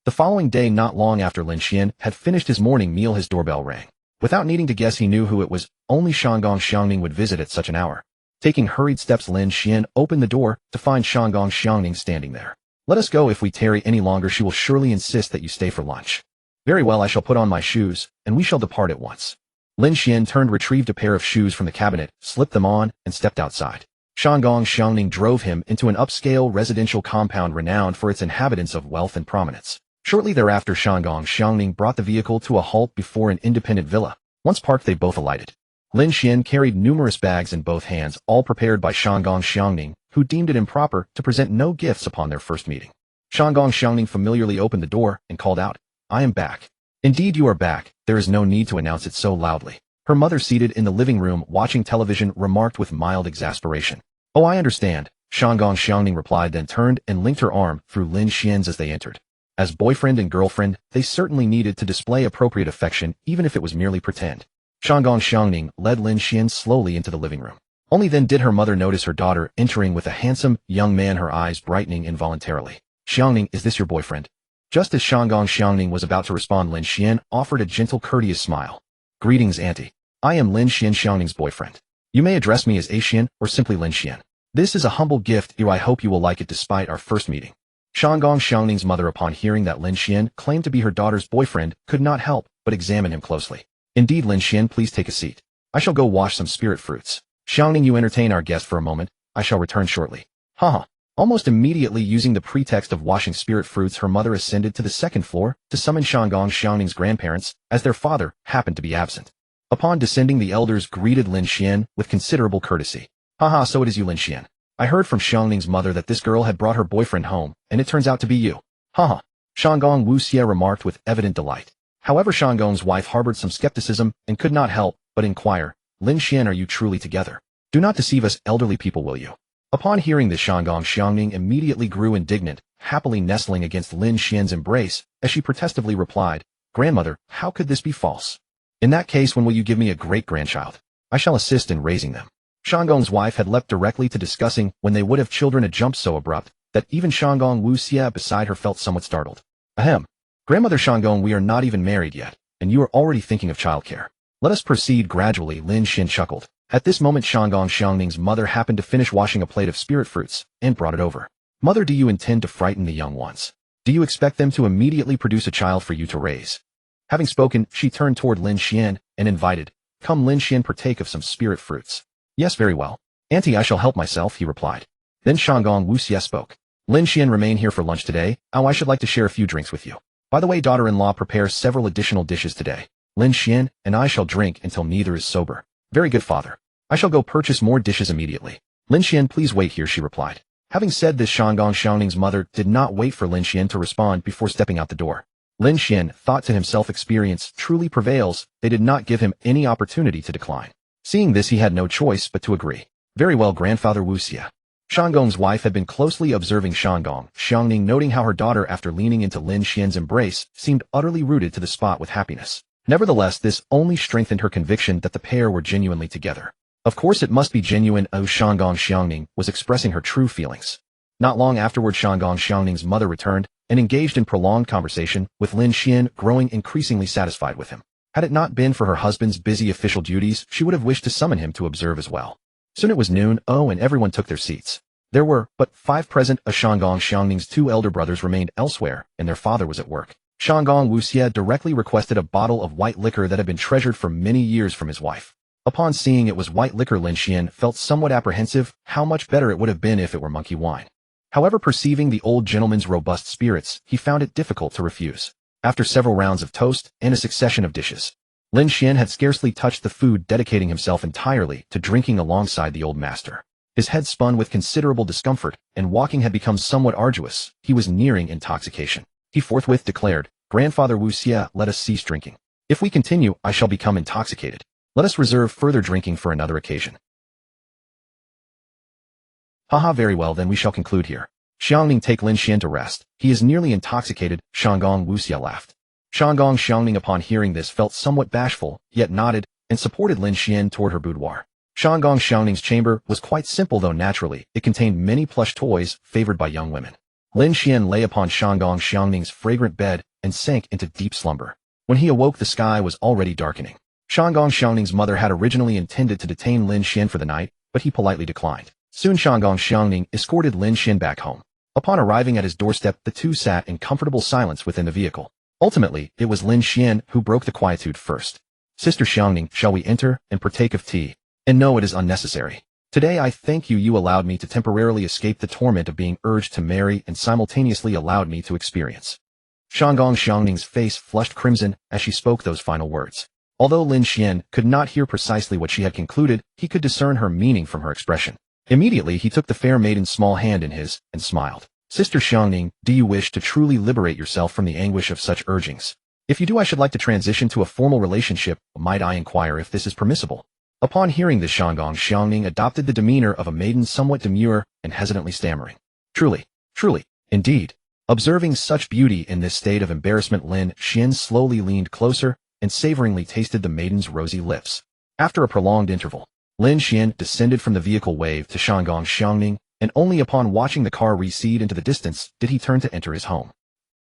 The following day, not long after Lin Xian had finished his morning meal, his doorbell rang. Without needing to guess, he knew who it was. Only Shangong Xiangning would visit at such an hour. Taking hurried steps, Lin Xian opened the door to find Shangong Xiangning standing there. "Let us go. If we tarry any longer, she will surely insist that you stay for lunch." "Very well, I shall put on my shoes, and we shall depart at once." Lin Xian turned, retrieved a pair of shoes from the cabinet, slipped them on, and stepped outside. Shangong Xiangning drove him into an upscale residential compound renowned for its inhabitants of wealth and prominence. Shortly thereafter, Shangong Xiangning brought the vehicle to a halt before an independent villa. Once parked, they both alighted. Lin Xian carried numerous bags in both hands, all prepared by Shangong Xiangning, who deemed it improper to present no gifts upon their first meeting. Shangong Xiangning familiarly opened the door and called out, "I am back." "Indeed you are back. There is no need to announce it so loudly." Her mother, seated in the living room watching television, remarked with mild exasperation. "Oh, I understand," Shangong Xiangning replied, then turned and linked her arm through Lin Xian's as they entered. As boyfriend and girlfriend, they certainly needed to display appropriate affection, even if it was merely pretend. Shangong Xiangning led Lin Xian slowly into the living room. Only then did her mother notice her daughter entering with a handsome young man, her eyes brightening involuntarily. "Xiangning, is this your boyfriend?" Just as Shangong Xiangning was about to respond, Lin Xian offered a gentle, courteous smile. "Greetings, auntie. I am Lin Xian, Xiangning's boyfriend. You may address me as A Xian or simply Lin Xian. This is a humble gift, I hope you will like it despite our first meeting." Shanggong Xiangning's mother, upon hearing that Lin Xuan claimed to be her daughter's boyfriend, could not help but examine him closely. Indeed, Lin Xuan, please take a seat. I shall go wash some spirit fruits. Xiangning, you entertain our guest for a moment. I shall return shortly. Haha. Almost immediately, using the pretext of washing spirit fruits, her mother ascended to the second floor to summon Shanggong Xiangning's grandparents, as their father happened to be absent. Upon descending, the elders greeted Lin Xuan with considerable courtesy. Haha, so it is you, Lin Xuan. I heard from Xiangning's mother that this girl had brought her boyfriend home, and it turns out to be you. Haha. Shanggong Wuxia remarked with evident delight. However, Shanggong's wife harbored some skepticism and could not help but inquire, Lin Xuan, are you truly together? Do not deceive us elderly people, will you? Upon hearing this, Shanggong Xiangning immediately grew indignant, happily nestling against Lin Xuan's embrace, as she protestively replied, Grandmother, how could this be false? In that case, when will you give me a great-grandchild? I shall assist in raising them. Shanggong's wife had leapt directly to discussing when they would have children, a jump so abrupt that even Shanggong Wuxia beside her felt somewhat startled. Ahem. Grandmother Shanggong, we are not even married yet, and you are already thinking of childcare. Let us proceed gradually, Lin Xuan chuckled. At this moment, Shanggong Xiangning's mother happened to finish washing a plate of spirit fruits and brought it over. Mother, do you intend to frighten the young ones? Do you expect them to immediately produce a child for you to raise? Having spoken, she turned toward Lin Xuan and invited, Come, Lin Xuan, partake of some spirit fruits. Yes, very well. Auntie, I shall help myself, he replied. Then Shanggong Wuxia spoke. Lin Xuan, remain here for lunch today. Oh, I should like to share a few drinks with you. By the way, daughter-in-law, prepare several additional dishes today. Lin Xuan and I shall drink until neither is sober. Very good, father. I shall go purchase more dishes immediately. Lin Xuan, please wait here, she replied. Having said this, Shanggong Xiangning's mother did not wait for Lin Xuan to respond before stepping out the door. Lin Xuan thought to himself, experience truly prevails. They did not give him any opportunity to decline. Seeing this, he had no choice but to agree. Very well, grandfather Wuxia. Shanggong's wife had been closely observing Shanggong Xiangning, noting how her daughter, after leaning into Lin Xuan's embrace, seemed utterly rooted to the spot with happiness. Nevertheless, this only strengthened her conviction that the pair were genuinely together. Of course, it must be genuine. Oh, Shanggong Xiangning was expressing her true feelings. Not long afterward, Shanggong Xiangning's mother returned and engaged in prolonged conversation with Lin Xuan, growing increasingly satisfied with him. Had it not been for her husband's busy official duties, she would have wished to summon him to observe as well. Soon it was noon, and everyone took their seats. There were but 5 present. Shanggong Xiangning's 2 elder brothers remained elsewhere, and their father was at work. Shanggong Wuxia directly requested a bottle of white liquor that had been treasured for many years from his wife. Upon seeing it was white liquor, Lin Xuan felt somewhat apprehensive. How much better it would have been if it were monkey wine. However, perceiving the old gentleman's robust spirits, he found it difficult to refuse. After several rounds of toast and a succession of dishes, Lin Xuan had scarcely touched the food, dedicating himself entirely to drinking alongside the old master. His head spun with considerable discomfort, and walking had become somewhat arduous. He was nearing intoxication. He forthwith declared, Grandfather Wuxia, let us cease drinking. If we continue, I shall become intoxicated. Let us reserve further drinking for another occasion. Haha, very well, then we shall conclude here. Xiangning, take Lin Xuan to rest. He is nearly intoxicated. Shanggong Wuxia laughed. Shanggong Xiangning, upon hearing this, felt somewhat bashful, yet nodded, and supported Lin Xuan toward her boudoir. Shanggong Xiangning's chamber was quite simple, though naturally, it contained many plush toys favored by young women. Lin Xuan lay upon Shanggong Xiangning's fragrant bed and sank into deep slumber. When he awoke, the sky was already darkening. Shanggong Xiangning's mother had originally intended to detain Lin Xuan for the night, but he politely declined. Soon Shanggong Xiangning escorted Lin Xuan back home. Upon arriving at his doorstep, the two sat in comfortable silence within the vehicle. Ultimately, it was Lin Xuan who broke the quietude first. Sister Xiangning, shall we enter and partake of tea? And no, it is unnecessary. Today I thank you. You allowed me to temporarily escape the torment of being urged to marry and simultaneously allowed me to experience. Shanggong Xiangning's face flushed crimson as she spoke those final words. Although Lin Xuan could not hear precisely what she had concluded, he could discern her meaning from her expression. Immediately he took the fair maiden's small hand in his and smiled. Sister Xiangning, do you wish to truly liberate yourself from the anguish of such urgings? If you do, I should like to transition to a formal relationship. Might I inquire if this is permissible? Upon hearing this, Shanggong Xiangning adopted the demeanor of a maiden, somewhat demure and hesitantly stammering. Truly, indeed. Observing such beauty in this state of embarrassment, Lin Xuan slowly leaned closer and savoringly tasted the maiden's rosy lips. After a prolonged interval, Lin Xuan descended from the vehicle, waved to Shanggong Xiangning, and only upon watching the car recede into the distance did he turn to enter his home.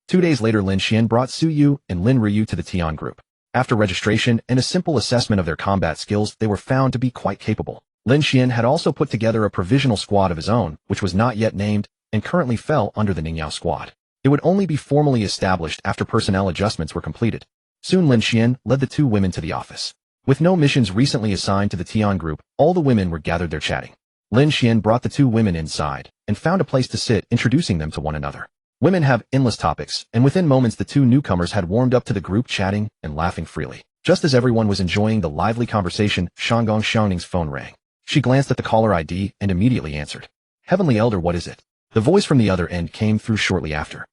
2 days later, Lin Xuan brought Su Yu and Lin Ryu to the Tian group. After registration and a simple assessment of their combat skills, they were found to be quite capable. Lin Xuan had also put together a provisional squad of his own, which was not yet named, and currently fell under the Ningyao squad. It would only be formally established after personnel adjustments were completed. Soon Lin Xuan led the two women to the office. With no missions recently assigned to the Tian group, all the women were gathered there chatting. Lin Xuan brought the two women inside and found a place to sit, introducing them to one another. Women have endless topics, and within moments the two newcomers had warmed up to the group, chatting and laughing freely. Just as everyone was enjoying the lively conversation, Shanggong Xiangning's phone rang. She glanced at the caller ID and immediately answered. Heavenly Elder, what is it? The voice from the other end came through shortly after.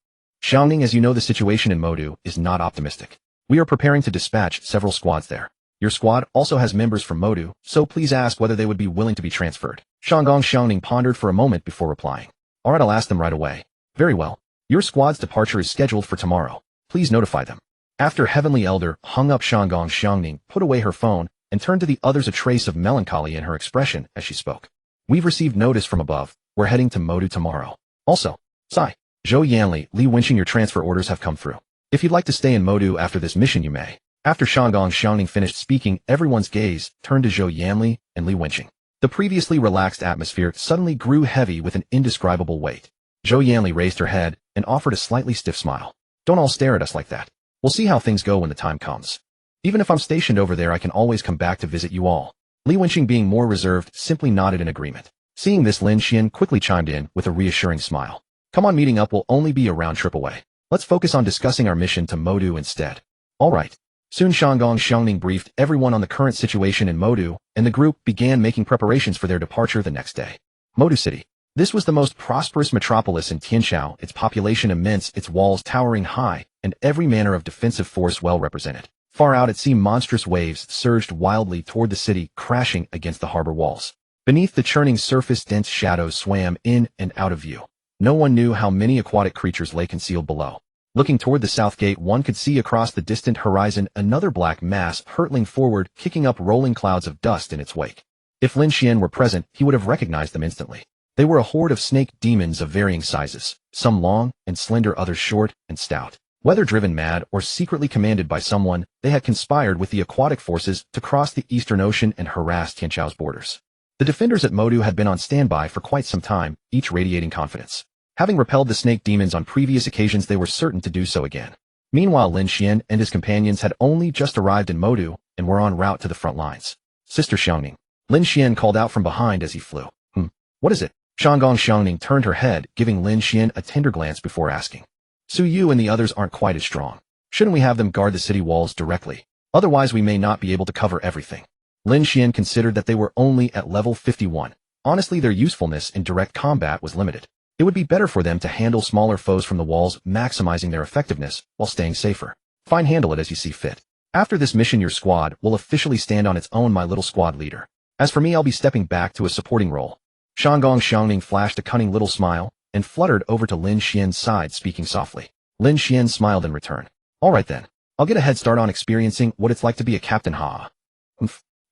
Xiangning, as you know, the situation in Modu is not optimistic. We are preparing to dispatch several squads there. Your squad also has members from Modu, so please ask whether they would be willing to be transferred. Shanggong Xiangning pondered for a moment before replying. Alright, I'll ask them right away. Very well. Your squad's departure is scheduled for tomorrow. Please notify them. After Heavenly Elder hung up, Shanggong Xiangning put away her phone and turned to the others, a trace of melancholy in her expression as she spoke. We've received notice from above. We're heading to Modu tomorrow. Also, Sai, Zhou Yanli, Li Wenqing, your transfer orders have come through. If you'd like to stay in Modu after this mission, you may. After Shanggong Xiangning finished speaking, everyone's gaze turned to Zhou Yanli and Li Wenqing. The previously relaxed atmosphere suddenly grew heavy with an indescribable weight. Zhou Yanli raised her head and offered a slightly stiff smile. Don't all stare at us like that. We'll see how things go when the time comes. Even if I'm stationed over there, I can always come back to visit you all. Li Wenqing, being more reserved, simply nodded in agreement. Seeing this, Lin Xuan quickly chimed in with a reassuring smile. Come on, meeting up will only be a round trip away. Let's focus on discussing our mission to Modu instead. All right. Soon Shanggong Xiangning briefed everyone on the current situation in Modu, and the group began making preparations for their departure the next day. Modu City. This was the most prosperous metropolis in Tianqiao, its population immense, its walls towering high, and every manner of defensive force well represented. Far out at sea, monstrous waves surged wildly toward the city, crashing against the harbor walls. Beneath the churning surface, dense shadows swam in and out of view. No one knew how many aquatic creatures lay concealed below. Looking toward the south gate, one could see across the distant horizon another black mass hurtling forward, kicking up rolling clouds of dust in its wake. If Lin Xuan were present, he would have recognized them instantly. They were a horde of snake demons of varying sizes, some long and slender, others short and stout. Whether driven mad or secretly commanded by someone, they had conspired with the aquatic forces to cross the Eastern Ocean and harass Tianqiao's borders. The defenders at Modu had been on standby for quite some time, each radiating confidence. Having repelled the snake demons on previous occasions, they were certain to do so again. Meanwhile, Lin Xuan and his companions had only just arrived in Modu and were en route to the front lines. Sister Xiangning. Lin Xuan called out from behind as he flew. What is it? Shanggong Xiangning turned her head, giving Lin Xuan a tender glance before asking. Su Yu and the others aren't quite as strong. Shouldn't we have them guard the city walls directly? Otherwise we may not be able to cover everything. Lin Xuan considered that they were only at level 51. Honestly, their usefulness in direct combat was limited. It would be better for them to handle smaller foes from the walls, maximizing their effectiveness while staying safer. Fine, handle it as you see fit. After this mission, your squad will officially stand on its own, my little squad leader. As for me, I'll be stepping back to a supporting role. Shanggong Xiangning flashed a cunning little smile and fluttered over to Lin Xuan's side, speaking softly. Lin Xuan smiled in return. All right then. I'll get a head start on experiencing what it's like to be a captain, ha.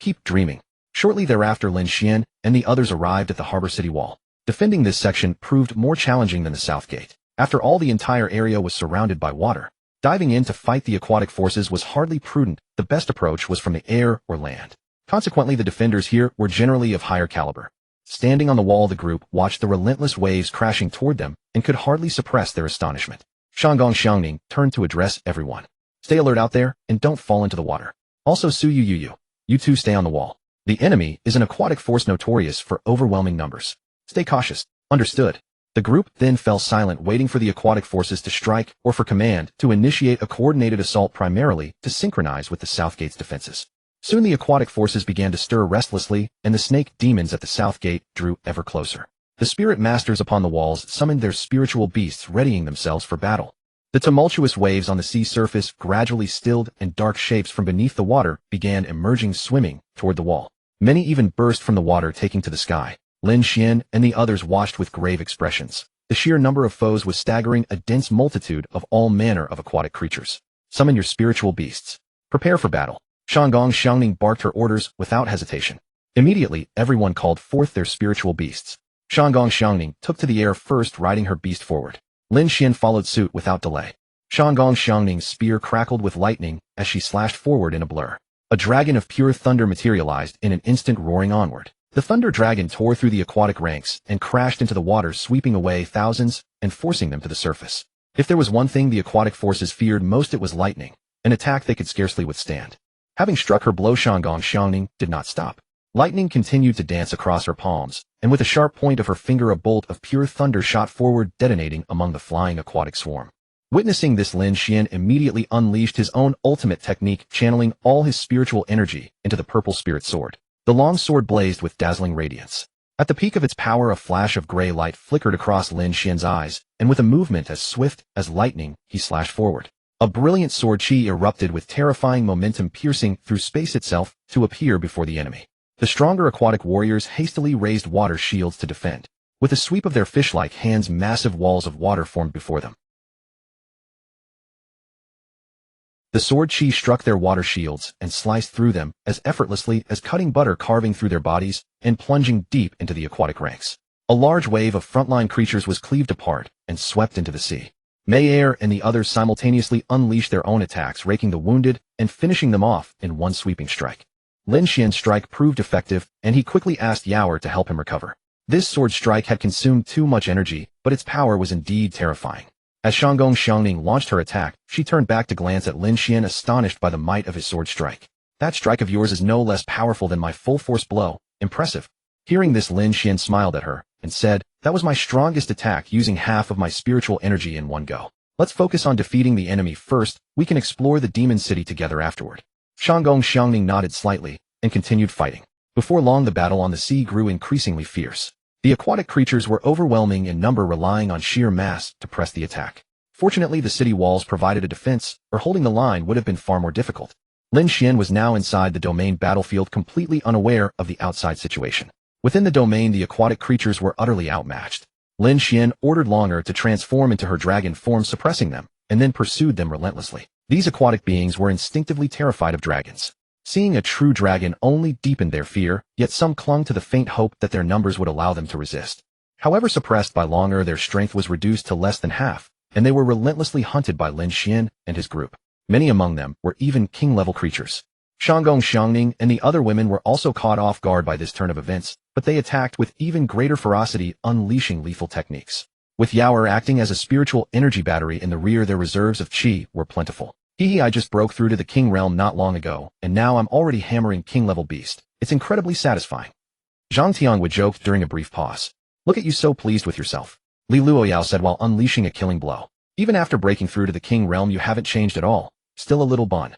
Keep dreaming. Shortly thereafter, Lin Xuan and the others arrived at the harbor city wall. Defending this section proved more challenging than the south gate. After all, the entire area was surrounded by water. Diving in to fight the aquatic forces was hardly prudent. The best approach was from the air or land. Consequently, the defenders here were generally of higher caliber. Standing on the wall, the group watched the relentless waves crashing toward them and could hardly suppress their astonishment. Shanggong Xiangning turned to address everyone. Stay alert out there and don't fall into the water. Also, Su Yu, you two stay on the wall. The enemy is an aquatic force notorious for overwhelming numbers. Stay cautious. Understood. The group then fell silent, waiting for the aquatic forces to strike or for command to initiate a coordinated assault, primarily to synchronize with the south gate's defenses. Soon the aquatic forces began to stir restlessly, and the snake demons at the south gate drew ever closer. The spirit masters upon the walls summoned their spiritual beasts, readying themselves for battle. The tumultuous waves on the sea surface gradually stilled, and dark shapes from beneath the water began emerging, swimming toward the wall. Many even burst from the water, taking to the sky. Lin Xuan and the others watched with grave expressions. The sheer number of foes was staggering, a dense multitude of all manner of aquatic creatures. Summon your spiritual beasts. Prepare for battle. Shanggong Xiangning barked her orders without hesitation. Immediately, everyone called forth their spiritual beasts. Shanggong Xiangning took to the air first, riding her beast forward. Lin Xuan followed suit without delay. Shanggong Xiangning's spear crackled with lightning as she slashed forward in a blur. A dragon of pure thunder materialized in an instant, roaring onward. The thunder dragon tore through the aquatic ranks and crashed into the water, sweeping away thousands and forcing them to the surface. If there was one thing the aquatic forces feared most, it was lightning, an attack they could scarcely withstand. Having struck her blow, Shandong Xiangning did not stop. Lightning continued to dance across her palms, and with the sharp point of her finger a bolt of pure thunder shot forward, detonating among the flying aquatic swarm. Witnessing this, Lin Xuan immediately unleashed his own ultimate technique, channeling all his spiritual energy into the purple spirit sword. The long sword blazed with dazzling radiance. At the peak of its power, a flash of gray light flickered across Lin Xuan's eyes, and with a movement as swift as lightning, he slashed forward. A brilliant sword chi erupted with terrifying momentum, piercing through space itself to appear before the enemy. The stronger aquatic warriors hastily raised water shields to defend. With a sweep of their fish-like hands, massive walls of water formed before them. The sword chi struck their water shields and sliced through them as effortlessly as cutting butter, carving through their bodies and plunging deep into the aquatic ranks. A large wave of frontline creatures was cleaved apart and swept into the sea. Mei Er and the others simultaneously unleashed their own attacks, raking the wounded and finishing them off in one sweeping strike. Lin Xuan's strike proved effective, and he quickly asked Yaoer to help him recover. This sword strike had consumed too much energy, but its power was indeed terrifying. As Shandong Xiangning launched her attack, she turned back to glance at Lin Xuan, astonished by the might of his sword strike. "That strike of yours is no less powerful than my full-force blow. Impressive." Hearing this, Lin Xuan smiled at her and said, "That was my strongest attack, using half of my spiritual energy in one go. Let's focus on defeating the enemy first. We can explore the demon city together afterward." Shandong Xiangning nodded slightly and continued fighting. Before long, the battle on the sea grew increasingly fierce. The aquatic creatures were overwhelming in number, relying on sheer mass to press the attack. Fortunately, the city walls provided a defense, or holding the line would have been far more difficult. Lin Xuan was now inside the domain battlefield, completely unaware of the outside situation. Within the domain, the aquatic creatures were utterly outmatched. Lin Xuan ordered Longer to transform into her dragon form, suppressing them, and then pursued them relentlessly. These aquatic beings were instinctively terrified of dragons. Seeing a true dragon only deepened their fear, yet some clung to the faint hope that their numbers would allow them to resist. However, suppressed by Longer, their strength was reduced to less than half, and they were relentlessly hunted by Lin Xuan and his group. Many among them were even king-level creatures. Shandong Xiangning and the other women were also caught off guard by this turn of events, but they attacked with even greater ferocity, unleashing lethal techniques. With Yaoer acting as a spiritual energy battery in the rear, their reserves of qi were plentiful. I just broke through to the king realm not long ago, and now I'm already hammering king-level beast. It's incredibly satisfying." Zhang Tianwu joked during a brief pause. "Look at you, so pleased with yourself," Li Luoyao said while unleashing a killing blow. "Even after breaking through to the king realm, you haven't changed at all. Still a little bun."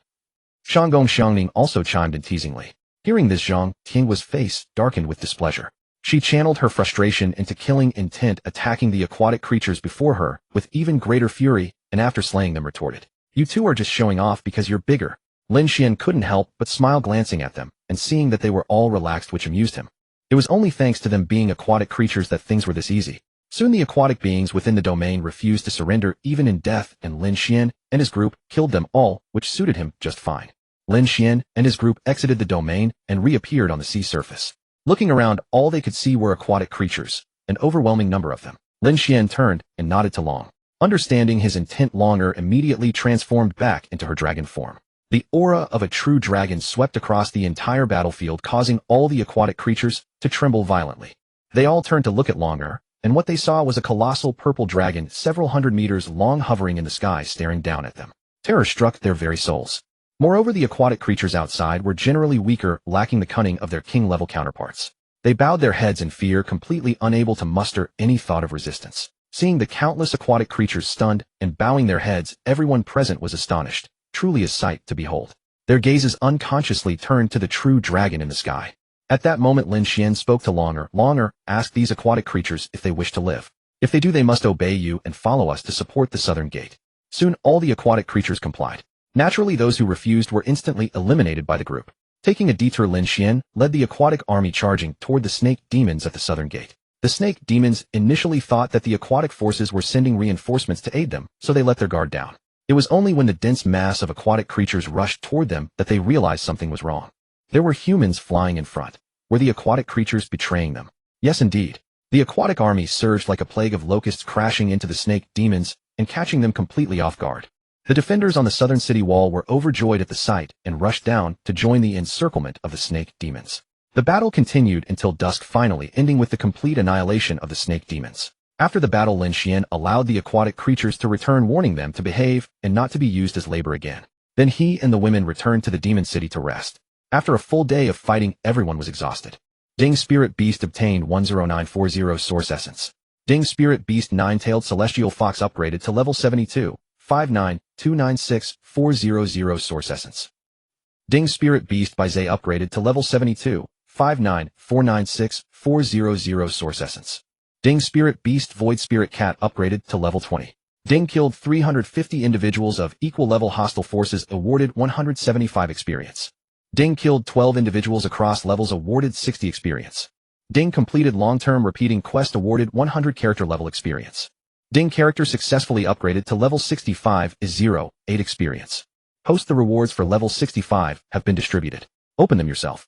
Shandong Xiangning also chimed in teasingly. Hearing this, Zhang Tianwu's face darkened with displeasure. She channeled her frustration into killing intent, attacking the aquatic creatures before her with even greater fury, and after slaying them retorted, "You two are just showing off because you're bigger." Lin Xuan couldn't help but smile, glancing at them and seeing that they were all relaxed, which amused him. It was only thanks to them being aquatic creatures that things were this easy. Soon the aquatic beings within the domain refused to surrender even in death, and Lin Xuan and his group killed them all, which suited him just fine. Lin Xuan and his group exited the domain and reappeared on the sea surface. Looking around, all they could see were aquatic creatures, an overwhelming number of them. Lin Xuan turned and nodded to Long. Understanding his intent, Longer immediately transformed back into her dragon form. The aura of a true dragon swept across the entire battlefield, causing all the aquatic creatures to tremble violently. They all turned to look at Longer, and what they saw was a colossal purple dragon several hundred meters long, hovering in the sky, staring down at them. Terror struck their very souls. Moreover, the aquatic creatures outside were generally weaker, lacking the cunning of their king-level counterparts. They bowed their heads in fear, completely unable to muster any thought of resistance. Seeing the countless aquatic creatures stunned and bowing their heads, everyone present was astonished, truly a sight to behold. Their gazes unconsciously turned to the true dragon in the sky. At that moment, Lin Xuan spoke to Longer. "Longer, ask these aquatic creatures if they wish to live. If they do, they must obey you and follow us to support the southern gate." Soon, all the aquatic creatures complied. Naturally, those who refused were instantly eliminated by the group. Taking a detour, Lin Xuan led the aquatic army charging toward the snake demons at the southern gate. The snake demons initially thought that the aquatic forces were sending reinforcements to aid them, so they let their guard down. It was only when the dense mass of aquatic creatures rushed toward them that they realized something was wrong. There were humans flying in front. Were the aquatic creatures betraying them? Yes, indeed. The aquatic army surged like a plague of locusts, crashing into the snake demons and catching them completely off guard. The defenders on the southern city wall were overjoyed at the sight and rushed down to join the encirclement of the snake demons. The battle continued until dusk, finally ending with the complete annihilation of the snake demons. After the battle, Lin Xuan allowed the aquatic creatures to return, warning them to behave and not to be used as labor again. Then he and the women returned to the demon city to rest. After a full day of fighting, everyone was exhausted. Ding Spirit Beast obtained 10940 Source Essence. Ding Spirit Beast 9-tailed Celestial Fox upgraded to level 72, 59296400 Source Essence. Ding Spirit Beast by Zay upgraded to level 72, 59496400 Source Essence. Ding Spirit Beast Void Spirit Cat upgraded to level 20. Ding killed 350 individuals of equal level hostile forces, awarded 175 experience. Ding killed 12 individuals across levels, awarded 60 experience. Ding completed long-term repeating quest, awarded 100 character level experience. Ding character successfully upgraded to level 65 is 8 experience. Post the rewards for level 65 have been distributed. Open them yourself.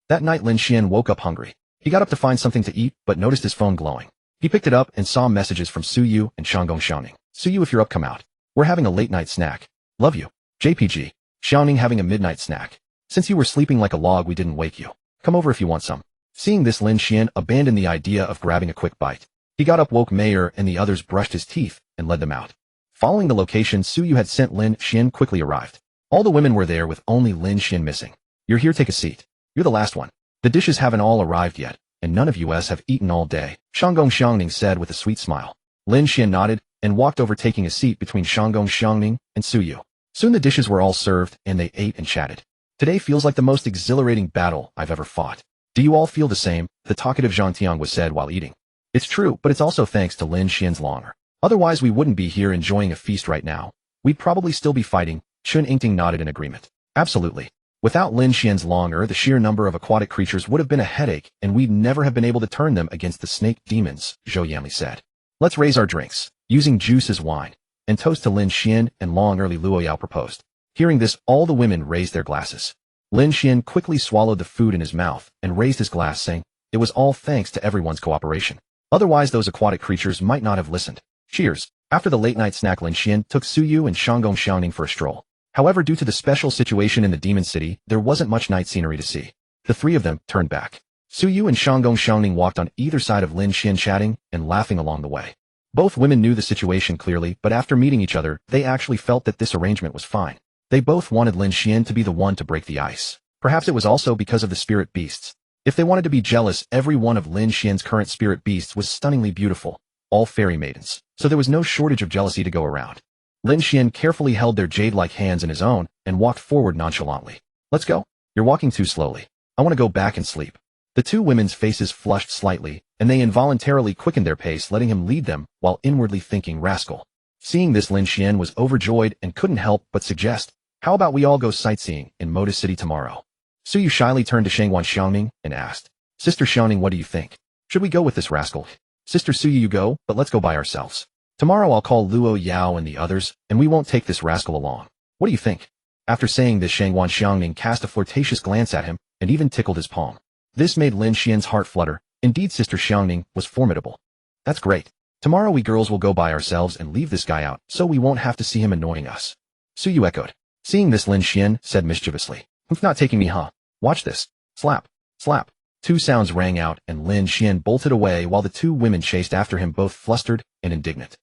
That night Lin Xuan woke up hungry. He got up to find something to eat, but noticed his phone glowing. He picked it up and saw messages from Su Yu and Shanggong Xiaoning. Su Yu, if you're up, come out. We're having a late night snack. Love you. JPG. Xiaoning, having a midnight snack. Since you were sleeping like a log, we didn't wake you. Come over if you want some. Seeing this, Lin Xuan abandoned the idea of grabbing a quick bite. He got up, woke Mayor and the others, brushed his teeth, and led them out. Following the location Su Yu had sent, Lin Xuan quickly arrived. All the women were there with only Lin Xuan missing. You're here, take a seat. You're the last one. The dishes haven't all arrived yet, and none of us have eaten all day, Shanggong Xiaoning said with a sweet smile. Lin Xuan nodded and walked over, taking a seat between Shanggong Xiaoning and Su Yu. Soon the dishes were all served, and they ate and chatted. Today feels like the most exhilarating battle I've ever fought. Do you all feel the same? The talkative Zhang Tiang was said while eating. It's true, but it's also thanks to Lin Xuan's longer. Otherwise we wouldn't be here enjoying a feast right now. We'd probably still be fighting. Chun Yingting nodded in agreement. Absolutely. Without Lin Xuan's longer, the sheer number of aquatic creatures would have been a headache, and we'd never have been able to turn them against the snake demons, Zhou Yanli said. Let's raise our drinks, using juice as wine, and toast to Lin Xuan and long. Early Luo Yao proposed. Hearing this, all the women raised their glasses. Lin Xuan quickly swallowed the food in his mouth and raised his glass, saying, it was all thanks to everyone's cooperation. Otherwise those aquatic creatures might not have listened. Cheers. After the late-night snack, Lin Xuan took Su Yu and Shanggong Xiaoning for a stroll. However, due to the special situation in the demon city, there wasn't much night scenery to see. The three of them turned back. Su Yu and Shanggong Xiaoning walked on either side of Lin Xuan, chatting and laughing along the way. Both women knew the situation clearly, but after meeting each other, they actually felt that this arrangement was fine. They both wanted Lin Xuan to be the one to break the ice. Perhaps it was also because of the spirit beasts. If they wanted to be jealous, every one of Lin Xuan's current spirit beasts was stunningly beautiful, all fairy maidens, so there was no shortage of jealousy to go around. Lin Xuan carefully held their jade-like hands in his own and walked forward nonchalantly. Let's go. You're walking too slowly. I want to go back and sleep. The two women's faces flushed slightly, and they involuntarily quickened their pace, letting him lead them, while inwardly thinking, rascal. Seeing this, Lin Xuan was overjoyed and couldn't help but suggest, how about we all go sightseeing in Modus City tomorrow? Su Yu shyly turned to Shanggong Xiaoning and asked, Sister Xiaoning, what do you think? Should we go with this rascal? Sister Su Yu, you go, but let's go by ourselves. Tomorrow I'll call Luo Yao and the others, and we won't take this rascal along. What do you think? After saying this, Shanggong Xiaoning cast a flirtatious glance at him and even tickled his palm. This made Lin Xuan's heart flutter. Indeed, Sister Xiaoning was formidable. That's great. Tomorrow we girls will go by ourselves and leave this guy out, so we won't have to see him annoying us. Su Yu echoed. Seeing this, Lin Xuan said mischievously, "You're not taking me, huh? Watch this. Slap. Slap." Two sounds rang out, and Lin Xuan bolted away while the two women chased after him, both flustered and indignant.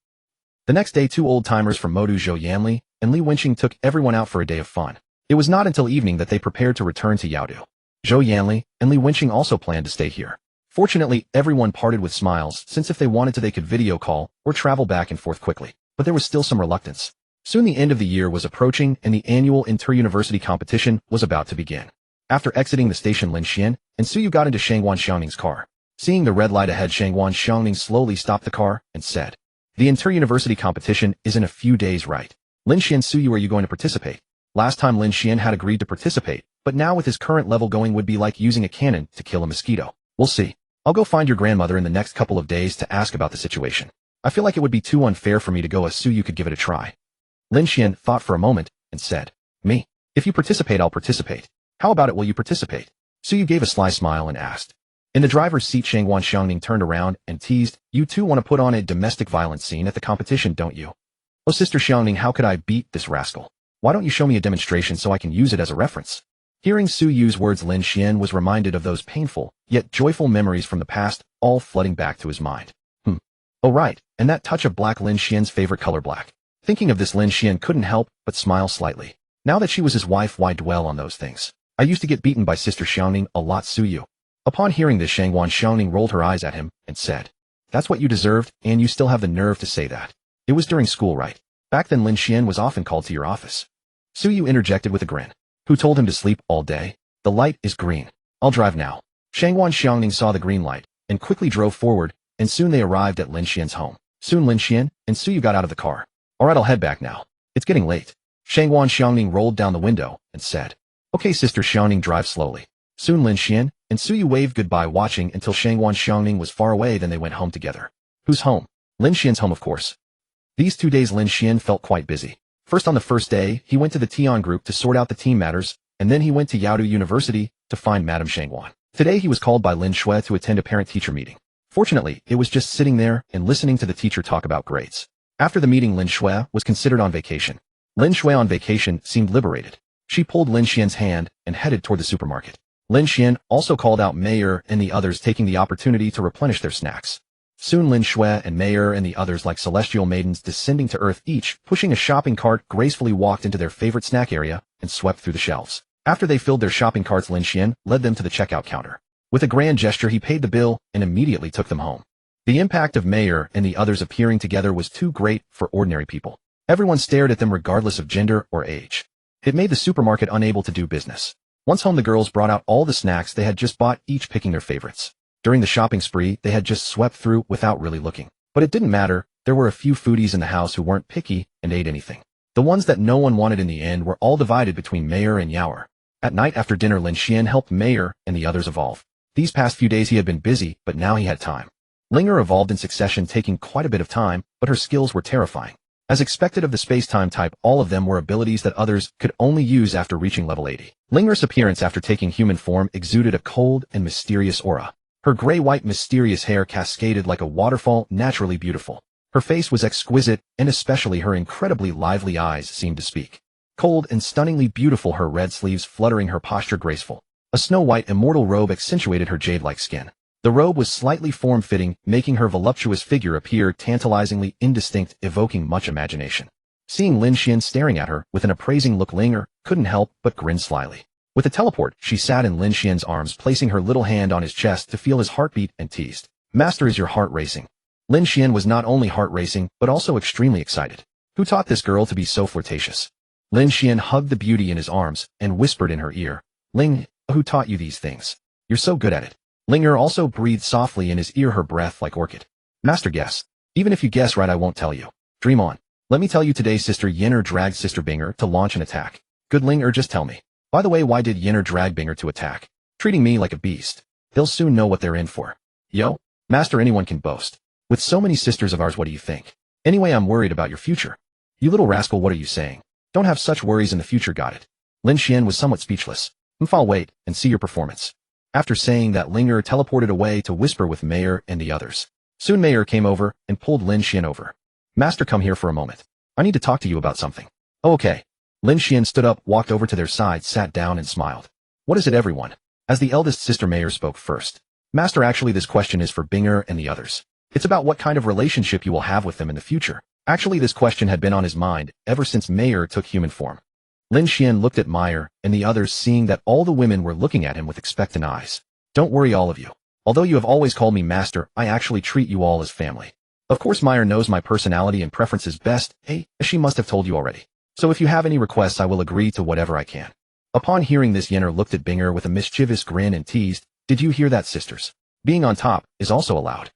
The next day, two old-timers from Modu, Zhou Yanli and Li Wenqing, took everyone out for a day of fun. It was not until evening that they prepared to return to Yaodu. Zhou Yanli and Li Wenqing also planned to stay here. Fortunately, everyone parted with smiles, since if they wanted to they could video call or travel back and forth quickly. But there was still some reluctance. Soon the end of the year was approaching, and the annual inter-university competition was about to begin. After exiting the station, Lin Xuan and Su Yu got into Shanggong Xiaoning's car. Seeing the red light ahead, Shanggong Xiaoning slowly stopped the car and said, "The inter-university competition is in a few days, right? Lin Xuan, Su Yu, are you going to participate?" Last time Lin Xuan had agreed to participate, but now with his current level going would be like using a cannon to kill a mosquito. We'll see. I'll go find your grandmother in the next couple of days to ask about the situation. I feel like it would be too unfair for me to go, as Su Yu could give it a try. Lin Xuan thought for a moment and said, "Me? If you participate, I'll participate. How about it, will you participate?" Su Yu gave a sly smile and asked. In the driver's seat, Shanggong Xiaoning turned around and teased, "You two want to put on a domestic violence scene at the competition, don't you? Oh, Sister Xiaoning, how could I beat this rascal? Why don't you show me a demonstration so I can use it as a reference?" Hearing Su Yu's words, Lin Xuan was reminded of those painful, yet joyful memories from the past, all flooding back to his mind. Oh right, and that touch of black, Lin Xian's favorite color, black. Thinking of this, Lin Xuan couldn't help but smile slightly. Now that she was his wife, why dwell on those things? I used to get beaten by Sister Xiaoning a lot, Su Yu. Upon hearing this, Shangwan Xiaoning rolled her eyes at him and said, "That's what you deserved, and you still have the nerve to say that. It was during school, right? Back then Lin Xuan was often called to your office." Su Yu interjected with a grin. "Who told him to sleep all day? The light is green. I'll drive now." Shangwan Xiaoning saw the green light and quickly drove forward, and soon they arrived at Lin Xian's home. Soon Lin Xuan and Su Yu got out of the car. "Alright, I'll head back now. It's getting late." Shangwan Xiaoning rolled down the window and said, "Okay, Sister Xiaoning, drive slowly." Soon Lin Xuan and Su Yu waved goodbye, watching until Shangwan Xiaoning was far away, then they went home together. Whose home? Lin Xian's home, of course. These 2 days Lin Xuan felt quite busy. First, on the first day, he went to the Tian group to sort out the team matters, and then he went to Yaodu University to find Madame Shangwan. Today he was called by Lin Xuan to attend a parent-teacher meeting. Fortunately, it was just sitting there and listening to the teacher talk about grades. After the meeting, Lin Xuan was considered on vacation. Lin Xuan on vacation seemed liberated. She pulled Lin Xian's hand and headed toward the supermarket. Lin Xuan also called out Mayer and the others, taking the opportunity to replenish their snacks. Soon Lin Xuan and Mayer and the others, like celestial maidens descending to earth, each pushing a shopping cart, gracefully walked into their favorite snack area and swept through the shelves. After they filled their shopping carts, Lin Xuan led them to the checkout counter. With a grand gesture, he paid the bill and immediately took them home. The impact of Mayer and the others appearing together was too great for ordinary people. Everyone stared at them regardless of gender or age. It made the supermarket unable to do business. Once home, the girls brought out all the snacks they had just bought, each picking their favorites. During the shopping spree, they had just swept through without really looking. But it didn't matter. There were a few foodies in the house who weren't picky and ate anything. The ones that no one wanted in the end were all divided between Mayer and Yaoer. At night after dinner, Lin Xuan helped Mayer and the others evolve. These past few days he had been busy, but now he had time. Linger evolved in succession, taking quite a bit of time, but her skills were terrifying. As expected of the space-time type, all of them were abilities that others could only use after reaching level 80. Linger's appearance after taking human form exuded a cold and mysterious aura. Her gray-white mysterious hair cascaded like a waterfall, naturally beautiful. Her face was exquisite, and especially her incredibly lively eyes seemed to speak. Cold and stunningly beautiful, her red sleeves fluttering, her posture graceful. A snow-white immortal robe accentuated her jade-like skin. The robe was slightly form-fitting, making her voluptuous figure appear tantalizingly indistinct, evoking much imagination. Seeing Lin Xuan staring at her with an appraising look, Linger couldn't help but grin slyly. With a teleport, she sat in Lin Xuan's arms, placing her little hand on his chest to feel his heartbeat, and teased, "Master, is your heart racing?" Lin Xuan was not only heart-racing, but also extremely excited. Who taught this girl to be so flirtatious? Lin Xuan hugged the beauty in his arms and whispered in her ear, "Ling, who taught you these things? You're so good at it." Linger also breathed softly in his ear, her breath like orchid. "Master, guess. Even if you guess right, I won't tell you. Dream on. Let me tell you today, Sister Yinner dragged Sister Binger to launch an attack." "Good, Linger, just tell me. By the way, why did Yinner drag Binger to attack? Treating me like a beast. They'll soon know what they're in for." "Yo, Master, anyone can boast. With so many sisters of ours, what do you think? Anyway, I'm worried about your future." "You little rascal, what are you saying? Don't have such worries in the future, got it?" Lin Xuan was somewhat speechless. "I'll wait and see your performance." After saying that, Linger teleported away to whisper with Mayer and the others. Soon Mayer came over and pulled Lin Xuan over. "Master, come here for a moment. I need to talk to you about something." "Oh, okay." Lin Xuan stood up, walked over to their side, sat down and smiled. "What is it, everyone?" As the eldest sister, Mayer spoke first. "Master, actually this question is for Binger and the others. It's about what kind of relationship you will have with them in the future." Actually, this question had been on his mind ever since Mayer took human form. Lin Xuan looked at Mayer and the others, seeing that all the women were looking at him with expectant eyes. "Don't worry, all of you. Although you have always called me master, I actually treat you all as family. Of course, Mayer knows my personality and preferences best, as she must have told you already. So if you have any requests, I will agree to whatever I can." Upon hearing this, Yenner looked at Binger with a mischievous grin and teased, "Did you hear that, sisters? Being on top is also allowed."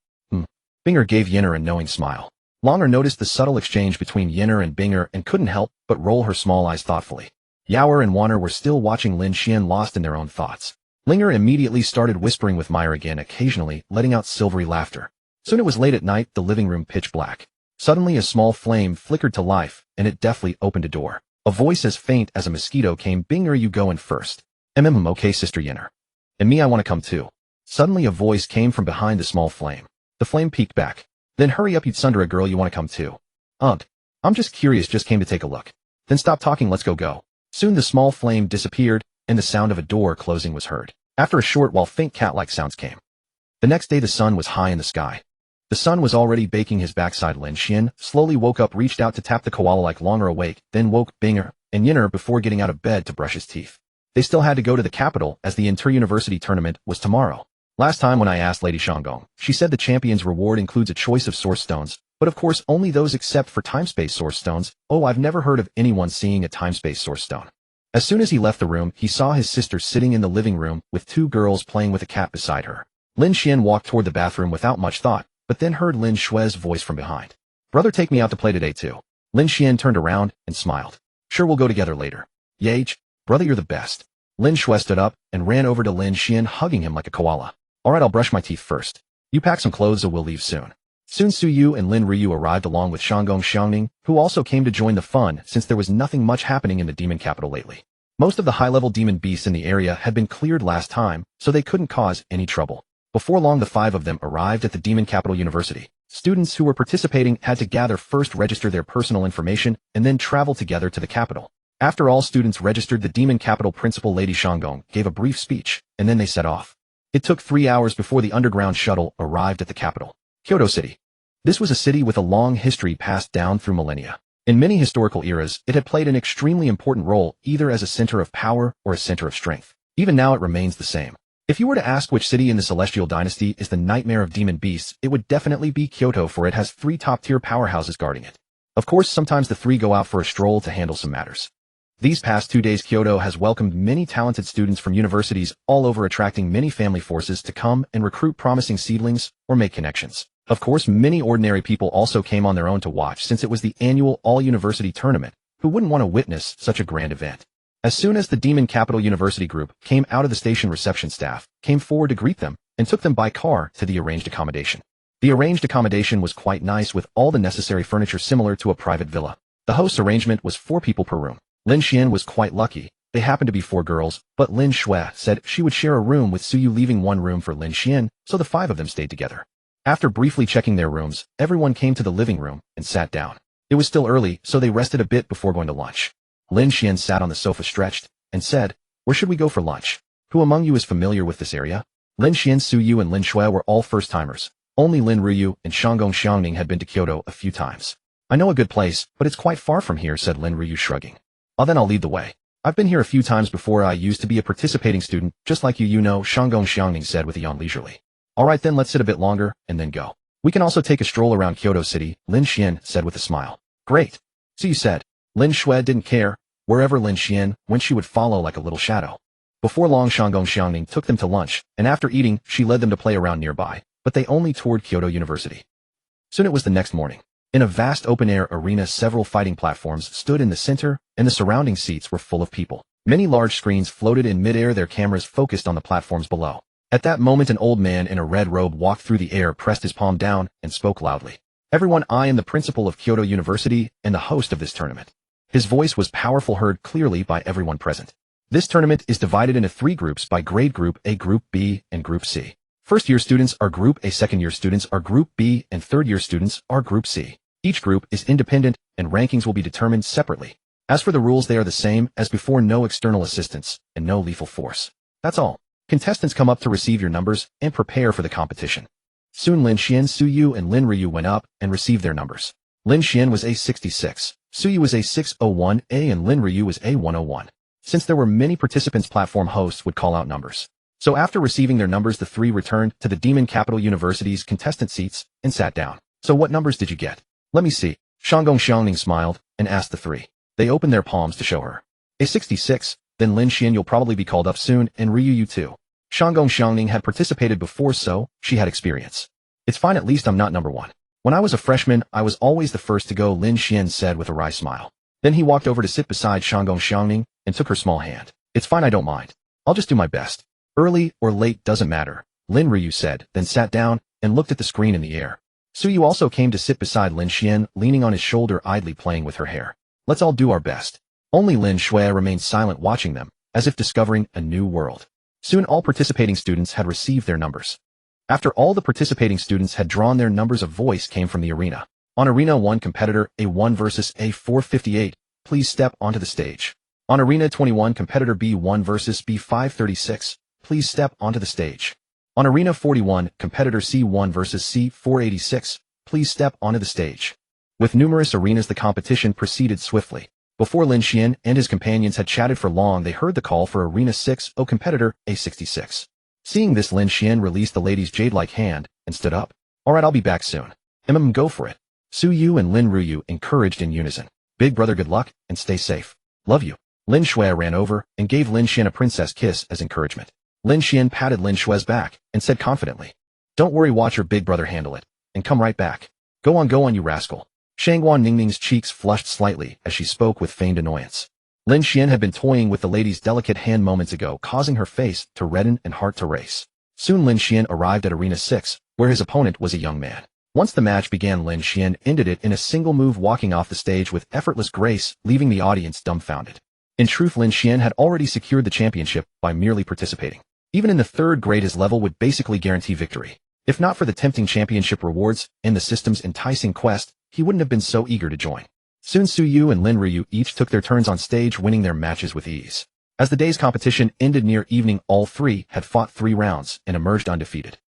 Binger gave Yenner a knowing smile. Longer noticed the subtle exchange between Yenner and Binger and couldn't help but roll her small eyes thoughtfully. Yaoer and Wanner were still watching Lin Xuan, lost in their own thoughts. Linger immediately started whispering with Meyer again, occasionally letting out silvery laughter. Soon it was late at night, the living room pitch black. Suddenly a small flame flickered to life, and it deftly opened a door. A voice as faint as a mosquito came, "Binger, you go in first." Okay, Sister Yenner. "And me, I want to come too." Suddenly a voice came from behind the small flame. The flame peeked back. "Then hurry up, you Tsundere girl, you want to come too." "Ugh. I'm just curious, just came to take a look." "Then stop talking, let's go." Soon the small flame disappeared, and the sound of a door closing was heard. After a short while faint cat-like sounds came. The next day the sun was high in the sky. The sun was already baking his backside. Lin Xuan slowly woke up, reached out to tap the koala like longer awake, then woke Binger and Yinner before getting out of bed to brush his teeth. They still had to go to the capital as the inter-university tournament was tomorrow. Last time when I asked Lady Shanggong, she said the champion's reward includes a choice of source stones, but of course only those except for time-space source stones. Oh, I've never heard of anyone seeing a time-space source stone. As soon as he left the room, he saw his sister sitting in the living room with two girls playing with a cat beside her. Lin Xuan walked toward the bathroom without much thought, but then heard Lin Xuan's voice from behind. Brother, take me out to play today too. Lin Xuan turned around and smiled. Sure, we'll go together later. Yage, brother, you're the best. Lin Xuan stood up and ran over to Lin Xuan, hugging him like a koala. Alright, I'll brush my teeth first. You pack some clothes, so we'll leave soon. Soon Su Yu and Lin Ryu arrived along with Shanggong Xiangning, who also came to join the fun since there was nothing much happening in the demon capital lately. Most of the high-level demon beasts in the area had been cleared last time, so they couldn't cause any trouble. Before long the five of them arrived at the demon capital university. Students who were participating had to gather first, register their personal information, and then travel together to the capital. After all students registered, the demon capital principal Lady Shanggong gave a brief speech, and then they set off. It took 3 hours before the underground shuttle arrived at the capital, Kyoto City. This was a city with a long history passed down through millennia. In many historical eras, it had played an extremely important role either as a center of power or a center of strength. Even now it remains the same. If you were to ask which city in the Celestial Dynasty is the nightmare of demon beasts, it would definitely be Kyoto, for it has 3 top-tier powerhouses guarding it. Of course, sometimes the 3 go out for a stroll to handle some matters. These past 2 days Kyoto has welcomed many talented students from universities all over, attracting many family forces to come and recruit promising seedlings or make connections. Of course, many ordinary people also came on their own to watch since it was the annual all-university tournament. Who wouldn't want to witness such a grand event? As soon as the Demon Capital University group came out of the station, reception staff came forward to greet them and took them by car to the arranged accommodation. The arranged accommodation was quite nice with all the necessary furniture similar to a private villa. The host's arrangement was 4 people per room. Lin Xuan was quite lucky. They happened to be 4 girls, but Lin Xuan said she would share a room with Su Yu, leaving 1 room for Lin Xuan, so the 5 of them stayed together. After briefly checking their rooms, everyone came to the living room and sat down. It was still early, so they rested a bit before going to lunch. Lin Xuan sat on the sofa stretched and said, "Where should we go for lunch? Who among you is familiar with this area?" Lin Xuan, Su Yu, and Lin Xuan were all first-timers. Only Lin Ryu and Shanggong Xiangning had been to Kyoto a few times. "I know a good place, but it's quite far from here," said Lin Ryu, shrugging. Then I'll lead the way. I've been here a few times before. I used to be a participating student, just like you know," Shanggong Xiangning said with a yawn leisurely. "Alright then, let's sit a bit longer, and then go. We can also take a stroll around Kyoto City," Lin Xuan said with a smile. "Great." So you said. Lin Xuan didn't care. Wherever Lin Xuan went, she would follow like a little shadow. Before long, Shanggong Xiangning took them to lunch, and after eating, she led them to play around nearby, but they only toured Kyoto University. Soon it was the next morning. In a vast open-air arena, several fighting platforms stood in the center, and the surrounding seats were full of people. Many large screens floated in mid-air, their cameras focused on the platforms below. At that moment, an old man in a red robe walked through the air, pressed his palm down, and spoke loudly. "Everyone, I am the principal of Kyoto University and the host of this tournament." His voice was powerful, heard clearly by everyone present. This tournament is divided into 3 groups by grade: Group A, Group B, and Group C. First-year students are Group A, second-year students are Group B, and third-year students are Group C. Each group is independent, and rankings will be determined separately. As for the rules, they are the same as before: no external assistance, and no lethal force. That's all. Contestants come up to receive your numbers and prepare for the competition. Soon Lin Xuan, Su Yu, and Lin Ryu went up and received their numbers. Lin Xuan was A66, Su Yu was A601A, and Lin Ryu was A101. Since there were many participants, platform hosts would call out numbers. So after receiving their numbers, the 3 returned to the Demon Capital University's contestant seats and sat down. "So what numbers did you get?" "Let me see." Shanggong Xiangning smiled and asked the 3. They opened their palms to show her. "A66, then Lin Xuan, you'll probably be called up soon, and Ryu, you too." Shanggong Xiangning had participated before, so she had experience. "It's fine, at least I'm not number 1. When I was a freshman, I was always the first to go," Lin Xuan said with a wry smile. Then he walked over to sit beside Shanggong Xiangning and took her small hand. "It's fine, I don't mind. I'll just do my best. Early or late doesn't matter," Lin Ryu said, then sat down and looked at the screen in the air. Su Yu also came to sit beside Lin Xuan, leaning on his shoulder, idly playing with her hair. "Let's all do our best." Only Lin Xuan remained silent, watching them, as if discovering a new world. Soon all participating students had received their numbers. After all the participating students had drawn their numbers, a voice came from the arena. "On Arena 1, competitor A1 versus A458, please step onto the stage." On Arena 21, competitor B1 versus B536, please step onto the stage. On Arena 41, competitor C1 versus C486, please step onto the stage. With numerous arenas, the competition proceeded swiftly. Before Lin Xuan and his companions had chatted for long, they heard the call for Arena 6, competitor A66. Seeing this, Lin Xuan released the lady's jade-like hand and stood up. Alright, I'll be back soon. Go for it. Su Yu and Lin Ruyu encouraged in unison. Big brother, good luck, and stay safe. Love you. Lin Xuan ran over and gave Lin Xuan a princess kiss as encouragement. Lin Xuan patted Lin Xuan's back and said confidently, "Don't worry, watch your big brother handle it, and come right back. Go on, you rascal." Shangguan Ningning's cheeks flushed slightly as she spoke with feigned annoyance. Lin Xuan had been toying with the lady's delicate hand moments ago, causing her face to redden and heart to race. Soon Lin Xuan arrived at Arena 6, where his opponent was a young man. Once the match began, Lin Xuan ended it in a single move, walking off the stage with effortless grace, leaving the audience dumbfounded. In truth, Lin Xuan had already secured the championship by merely participating. Even in the third grade, his level would basically guarantee victory. If not for the tempting championship rewards and the system's enticing quest, he wouldn't have been so eager to join. Soon Su Yu and Lin Ruyu each took their turns on stage, winning their matches with ease. As the day's competition ended near evening, all three had fought 3 rounds and emerged undefeated.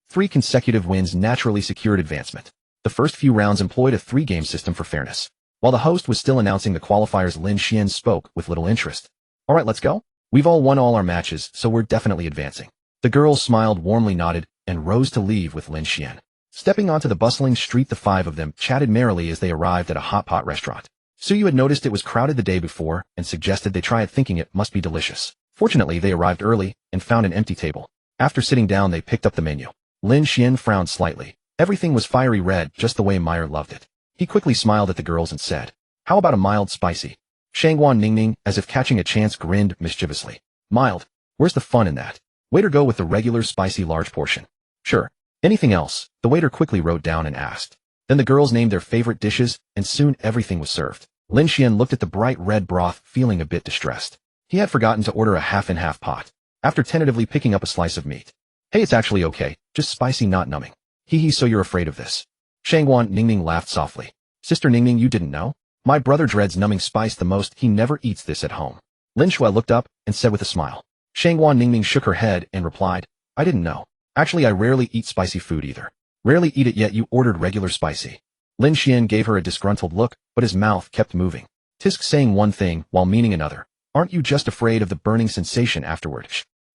3 consecutive wins naturally secured advancement. The first few rounds employed a 3-game system for fairness. While the host was still announcing the qualifiers, Lin Xuan spoke with little interest. "Alright, let's go. We've all won all our matches, so we're definitely advancing." The girls smiled, warmly nodded, and rose to leave with Lin Xuan. Stepping onto the bustling street, the 5 of them chatted merrily as they arrived at a hot pot restaurant. Su Yu had noticed it was crowded the day before and suggested they try it, thinking it must be delicious. Fortunately, they arrived early and found an empty table. After sitting down, they picked up the menu. Lin Xuan frowned slightly. Everything was fiery red, just the way Meyer loved it. He quickly smiled at the girls and said, "How about a mild spicy?" Shangguan Ningning, as if catching a chance, grinned mischievously. "Mild? Where's the fun in that? Waiter, go with the regular spicy large portion." "Sure. Anything else?" the waiter quickly wrote down and asked. Then the girls named their favorite dishes, and soon everything was served. Lin Xuan looked at the bright red broth, feeling a bit distressed. He had forgotten to order a half-and-half pot. After tentatively picking up a slice of meat. "Hey, it's actually okay, just spicy, not numbing." "Hee, so you're afraid of this?" Shangguan Ningning laughed softly. "Sister Ningning, you didn't know? My brother dreads numbing spice the most. He never eats this at home." Lin Xuan looked up and said with a smile. Shangguan Ningning shook her head and replied, "I didn't know. Actually, I rarely eat spicy food either." "Rarely eat it, yet you ordered regular spicy." Lin Xuan gave her a disgruntled look, but his mouth kept moving. Tisk saying one thing while meaning another. "Aren't you just afraid of the burning sensation afterward?"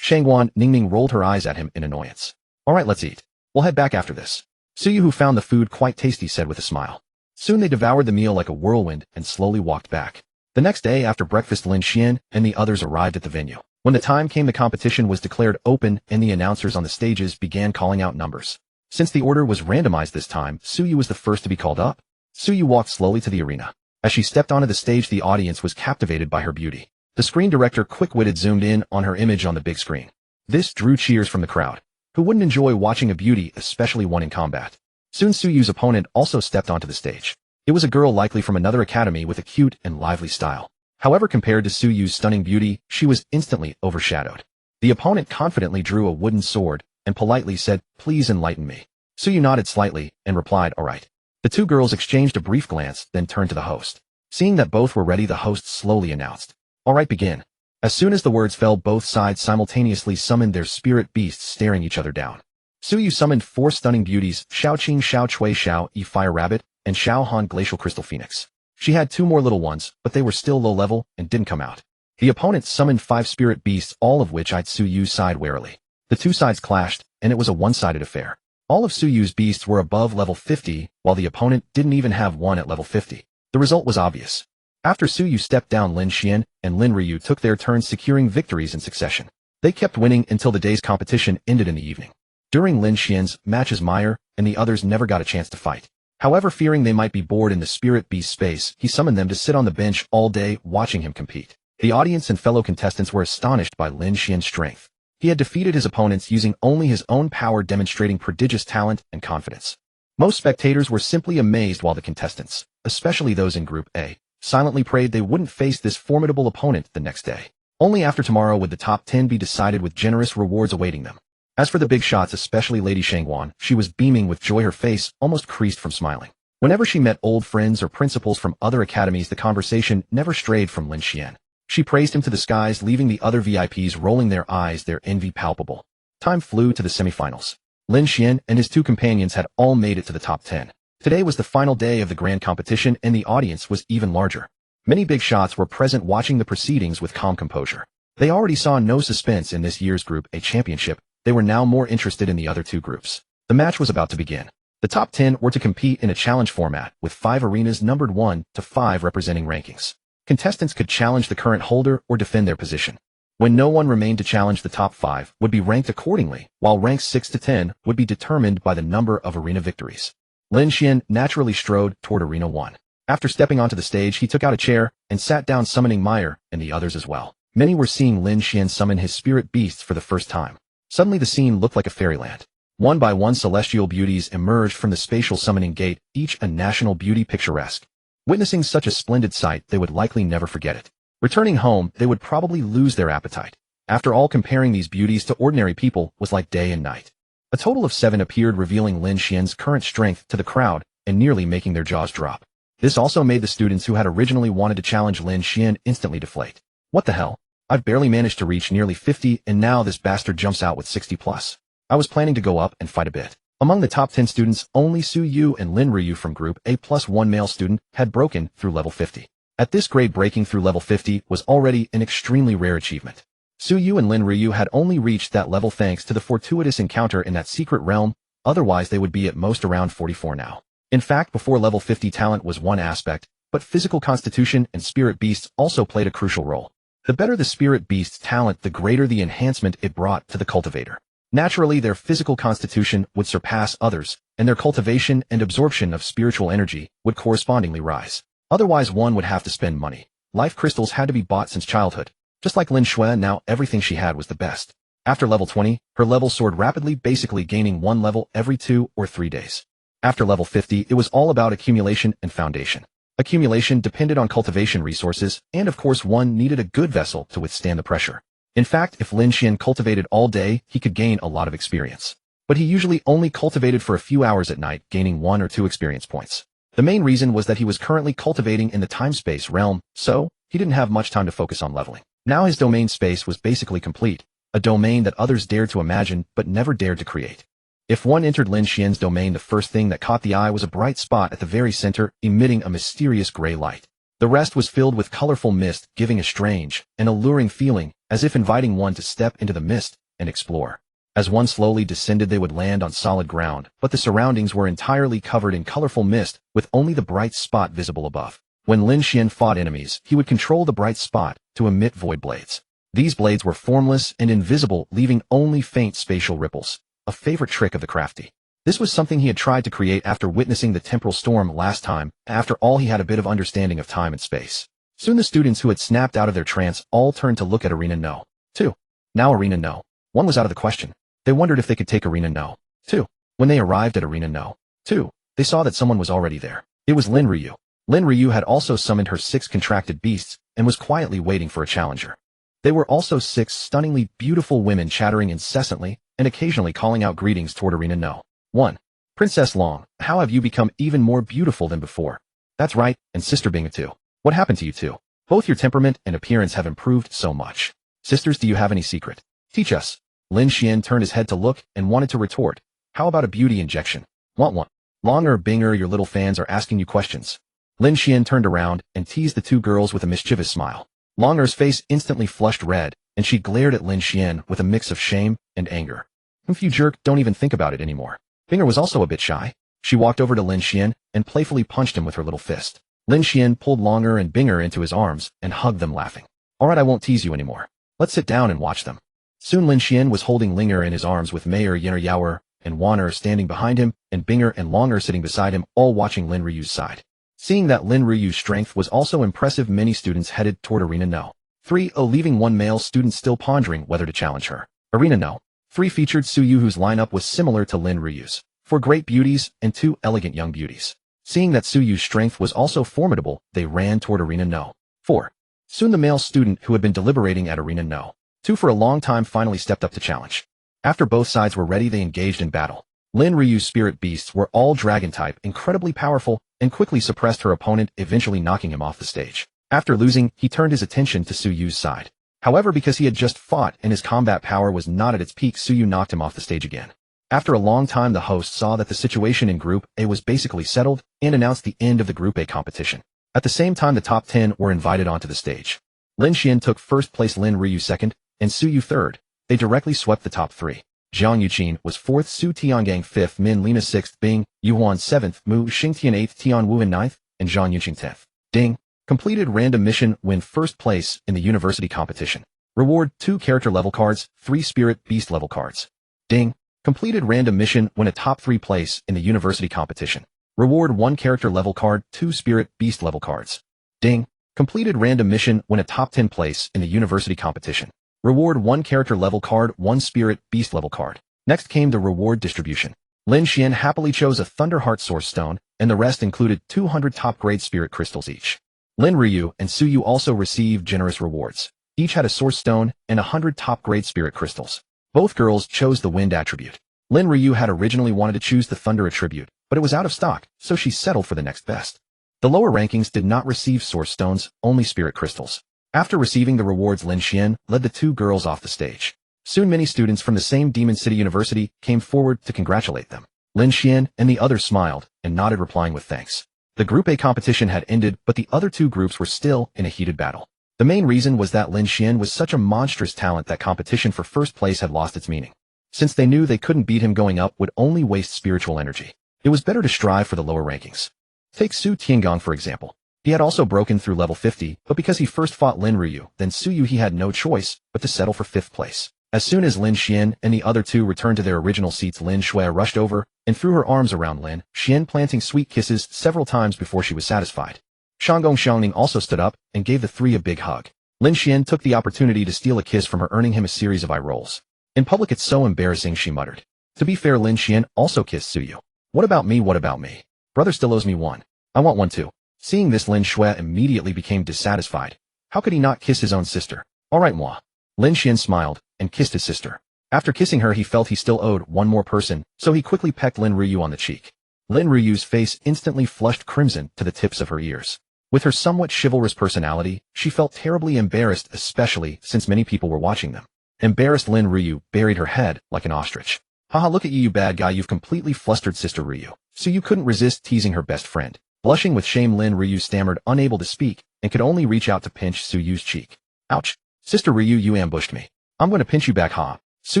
Shangguan Ningning rolled her eyes at him in annoyance. "Alright, let's eat. We'll head back after this." Su Yu, who found the food quite tasty, said with a smile. Soon they devoured the meal like a whirlwind and slowly walked back. The next day after breakfast, Lin Xuan and the others arrived at the venue. When the time came, the competition was declared open and the announcers on the stages began calling out numbers. Since the order was randomized this time, Su Yu was the first to be called up. Su Yu walked slowly to the arena. As she stepped onto the stage, the audience was captivated by her beauty. The screen director, quick-witted, zoomed in on her image on the big screen. This drew cheers from the crowd. Who wouldn't enjoy watching a beauty, especially one in combat? Soon Su Yu's opponent also stepped onto the stage. It was a girl likely from another academy with a cute and lively style. However, compared to Su Yu's stunning beauty, she was instantly overshadowed. The opponent confidently drew a wooden sword and politely said, "Please enlighten me." Su Yu nodded slightly and replied, "Alright." The 2 girls exchanged a brief glance, then turned to the host. Seeing that both were ready, the host slowly announced, "Alright, begin." As soon as the words fell, both sides simultaneously summoned their spirit beasts, staring each other down. Su Yu summoned 4 stunning beauties, Xiao Qing, Xiao Chui, Xiao Yi Fire Rabbit, and Xiao Han Glacial Crystal Phoenix. She had 2 more little ones, but they were still low level and didn't come out. The opponent summoned 5 spirit beasts, all of which eyed Su Yu's side warily. The 2 sides clashed, and it was a one-sided affair. All of Su Yu's beasts were above level 50, while the opponent didn't even have one at level 50. The result was obvious. After Su Yu stepped down, Lin Xuan and Lin Ruyu took their turns, securing victories in succession. They kept winning until the day's competition ended in the evening. During Lin Xuan's matches, Meyer and the others never got a chance to fight. However, fearing they might be bored in the spirit beast space, he summoned them to sit on the bench all day, watching him compete. The audience and fellow contestants were astonished by Lin Xuan's strength. He had defeated his opponents using only his own power, demonstrating prodigious talent and confidence. Most spectators were simply amazed, while the contestants, especially those in Group A, silently prayed they wouldn't face this formidable opponent the next day. Only after tomorrow would the top 10 be decided, with generous rewards awaiting them. As for the big shots, especially Lady Shangguan, she was beaming with joy, her face almost creased from smiling. Whenever she met old friends or principals from other academies, the conversation never strayed from Lin Xuan. She praised him to the skies, leaving the other VIPs rolling their eyes, their envy palpable. Time flew to the semifinals. Lin Xuan and his two companions had all made it to the top 10. Today was the final day of the grand competition, and the audience was even larger. Many big shots were present, watching the proceedings with calm composure. They already saw no suspense in this year's Group A championship. They were now more interested in the other two groups. The match was about to begin. The top 10 were to compete in a challenge format, with 5 arenas numbered 1 to 5 representing rankings. Contestants could challenge the current holder or defend their position. When no one remained to challenge, the top 5 would be ranked accordingly, while ranks 6 to 10 would be determined by the number of arena victories. Lin Xuan naturally strode toward Arena 1. After stepping onto the stage, he took out a chair and sat down, summoning Meyer and the others as well. Many were seeing Lin Xuan summon his spirit beasts for the first time. Suddenly the scene looked like a fairyland. One by one, celestial beauties emerged from the spatial summoning gate, each a national beauty, picturesque. Witnessing such a splendid sight, they would likely never forget it. Returning home, they would probably lose their appetite. After all, comparing these beauties to ordinary people was like day and night. A total of 7 appeared, revealing Lin Xuan's current strength to the crowd and nearly making their jaws drop. This also made the students who had originally wanted to challenge Lin Xuan instantly deflate. What the hell? I've barely managed to reach nearly 50, and now this bastard jumps out with 60 plus. I was planning to go up and fight a bit. Among the top 10 students, only Su Yu and Lin Ryu from Group A plus one male student had broken through level 50. At this grade, breaking through level 50 was already an extremely rare achievement. Su Yu and Lin Ryu had only reached that level thanks to the fortuitous encounter in that secret realm, otherwise they would be at most around 44 now. In fact, before level 50, talent was one aspect, but physical constitution and spirit beasts also played a crucial role. The better the spirit beast's talent, the greater the enhancement it brought to the cultivator. Naturally, their physical constitution would surpass others, and their cultivation and absorption of spiritual energy would correspondingly rise. Otherwise, one would have to spend money. Life crystals had to be bought since childhood. Just like Lin Xuan, now everything she had was the best. After level 20, her level soared rapidly, basically gaining 1 level every 2 or 3 days. After level 50, it was all about accumulation and foundation. Accumulation depended on cultivation resources, and of course one needed a good vessel to withstand the pressure. In fact, if Lin Xuan cultivated all day, he could gain a lot of experience. But he usually only cultivated for a few hours at night, gaining 1 or 2 experience points. The main reason was that he was currently cultivating in the time-space realm, so he didn't have much time to focus on leveling. Now his domain space was basically complete, a domain that others dared to imagine but never dared to create. If one entered Lin Xuan's domain, the first thing that caught the eye was a bright spot at the very center, emitting a mysterious gray light. The rest was filled with colorful mist, giving a strange and alluring feeling, as if inviting one to step into the mist and explore. As one slowly descended, they would land on solid ground, but the surroundings were entirely covered in colorful mist, with only the bright spot visible above. When Lin Xuan fought enemies, he would control the bright spot to emit void blades. These blades were formless and invisible, leaving only faint spatial ripples, a favorite trick of the crafty. This was something he had tried to create after witnessing the temporal storm last time. After all, he had a bit of understanding of time and space. Soon the students who had snapped out of their trance all turned to look at Arena No. 2. Now Arena No. 1 was out of the question. They wondered if they could take Arena No. 2. When they arrived at Arena No. 2, they saw that someone was already there. It was Lin Ryu. Lin Ryu had also summoned her 6 contracted beasts and was quietly waiting for a challenger. They were also 6 stunningly beautiful women, chattering incessantly and occasionally calling out greetings toward Arena No. 1. Princess Long, how have you become even more beautiful than before? That's right, and Sister Bing too. What happened to you two? Both your temperament and appearance have improved so much. Sisters, do you have any secret? Teach us. Lin Xuan turned his head to look and wanted to retort. How about a beauty injection? Want one? Longer, Binger, your little fans are asking you questions. Lin Xuan turned around and teased the 2 girls with a mischievous smile. Longer's face instantly flushed red, and she glared at Lin Xuan with a mix of shame and anger. If you jerk, don't even think about it anymore. Binger was also a bit shy. She walked over to Lin Xuan and playfully punched him with her little fist. Lin Xuan pulled Longer and Binger into his arms and hugged them, laughing. Alright, I won't tease you anymore. Let's sit down and watch them. Soon Lin Xuan was holding Linger in his arms, with Mayor Yenner Yaoer and Wanner standing behind him, and Binger and Longer sitting beside him, all watching Lin Ryu's side. Seeing that Lin Ryu's strength was also impressive, many students headed toward Arena No. 3, leaving one male student still pondering whether to challenge her. Arena No. 3 featured Su Yu, whose lineup was similar to Lin Ryu's. 4 great beauties and 2 elegant young beauties. Seeing that Su Yu's strength was also formidable, they ran toward Arena No. 4. Soon the male student who had been deliberating at Arena No. 2 for a long time finally stepped up to challenge. After both sides were ready, they engaged in battle. Lin Ryu's spirit beasts were all dragon type, incredibly powerful, and quickly suppressed her opponent, eventually knocking him off the stage. After losing, he turned his attention to Su Yu's side. However, because he had just fought and his combat power was not at its peak, Su Yu knocked him off the stage again. After a long time, the host saw that the situation in Group A was basically settled and announced the end of the Group A competition. At the same time, the top 10 were invited onto the stage. Lin Xuan took first place, Lin Ryu second, and Su Yu third. They directly swept the top 3. Zhang Yuqin was 4th, Su Tiangang 5th, Min Lina 6th, Bing Yuhuan 7th, Mu Xingtian 8th, Tian Wuhan 9th, and Zhang Yunqing 10th. Ding. Completed random mission, win first place in the university competition. Reward 2 character level cards, 3 spirit beast level cards. Ding. Completed random mission, win a top 3 place in the university competition. Reward 1 character level card, 2 spirit beast level cards. Ding. Completed random mission, win a top 10 place in the university competition. Reward 1 character level card, 1 spirit beast level card. Next came the reward distribution. Lin Xuan happily chose a Thunderheart Source Stone, and the rest included 200 top-grade spirit crystals each. Lin Ryu and Su Yu also received generous rewards. Each had a Source Stone and 100 top-grade spirit crystals. Both girls chose the Wind attribute. Lin Ryu had originally wanted to choose the Thunder attribute, but it was out of stock, so she settled for the next best. The lower rankings did not receive Source Stones, only spirit crystals. After receiving the rewards, Lin Xuan led the 2 girls off the stage. Soon many students from the same Demon City University came forward to congratulate them. Lin Xuan and the others smiled and nodded, replying with thanks. The Group A competition had ended, but the other 2 groups were still in a heated battle. The main reason was that Lin Xuan was such a monstrous talent that competition for first place had lost its meaning. Since they knew they couldn't beat him, going up would only waste spiritual energy. It was better to strive for the lower rankings. Take Su Tiangong for example. He had also broken through level 50, but because he first fought Lin Ryu, then Su Yu, he had no choice but to settle for 5th place. As soon as Lin Xuan and the other 2 returned to their original seats, Lin Xuan rushed over and threw her arms around Lin Xuan, planting sweet kisses several times before she was satisfied. Shanggong Xiangning also stood up and gave the 3 a big hug. Lin Xuan took the opportunity to steal a kiss from her, earning him a series of eye rolls. In public, it's so embarrassing, she muttered. To be fair, Lin Xuan also kissed Su Yu. What about me? What about me? Brother still owes me one. I want one too. Seeing this, Lin Xuan immediately became dissatisfied. How could he not kiss his own sister? All right, moi. Lin Xuan smiled and kissed his sister. After kissing her, he felt he still owed one more person, so he quickly pecked Lin Ryu on the cheek. Lin Ryu's face instantly flushed crimson to the tips of her ears. With her somewhat chivalrous personality, she felt terribly embarrassed, especially since many people were watching them. Embarrassed, Lin Ryu buried her head like an ostrich. Haha, look at you, you bad guy, you've completely flustered Sister Ryu. So you couldn't resist teasing her best friend. Blushing with shame, Lin Ryu stammered, unable to speak, and could only reach out to pinch Su Yu's cheek. Ouch. Sister Ryu, you ambushed me. I'm going to pinch you back, ha. Su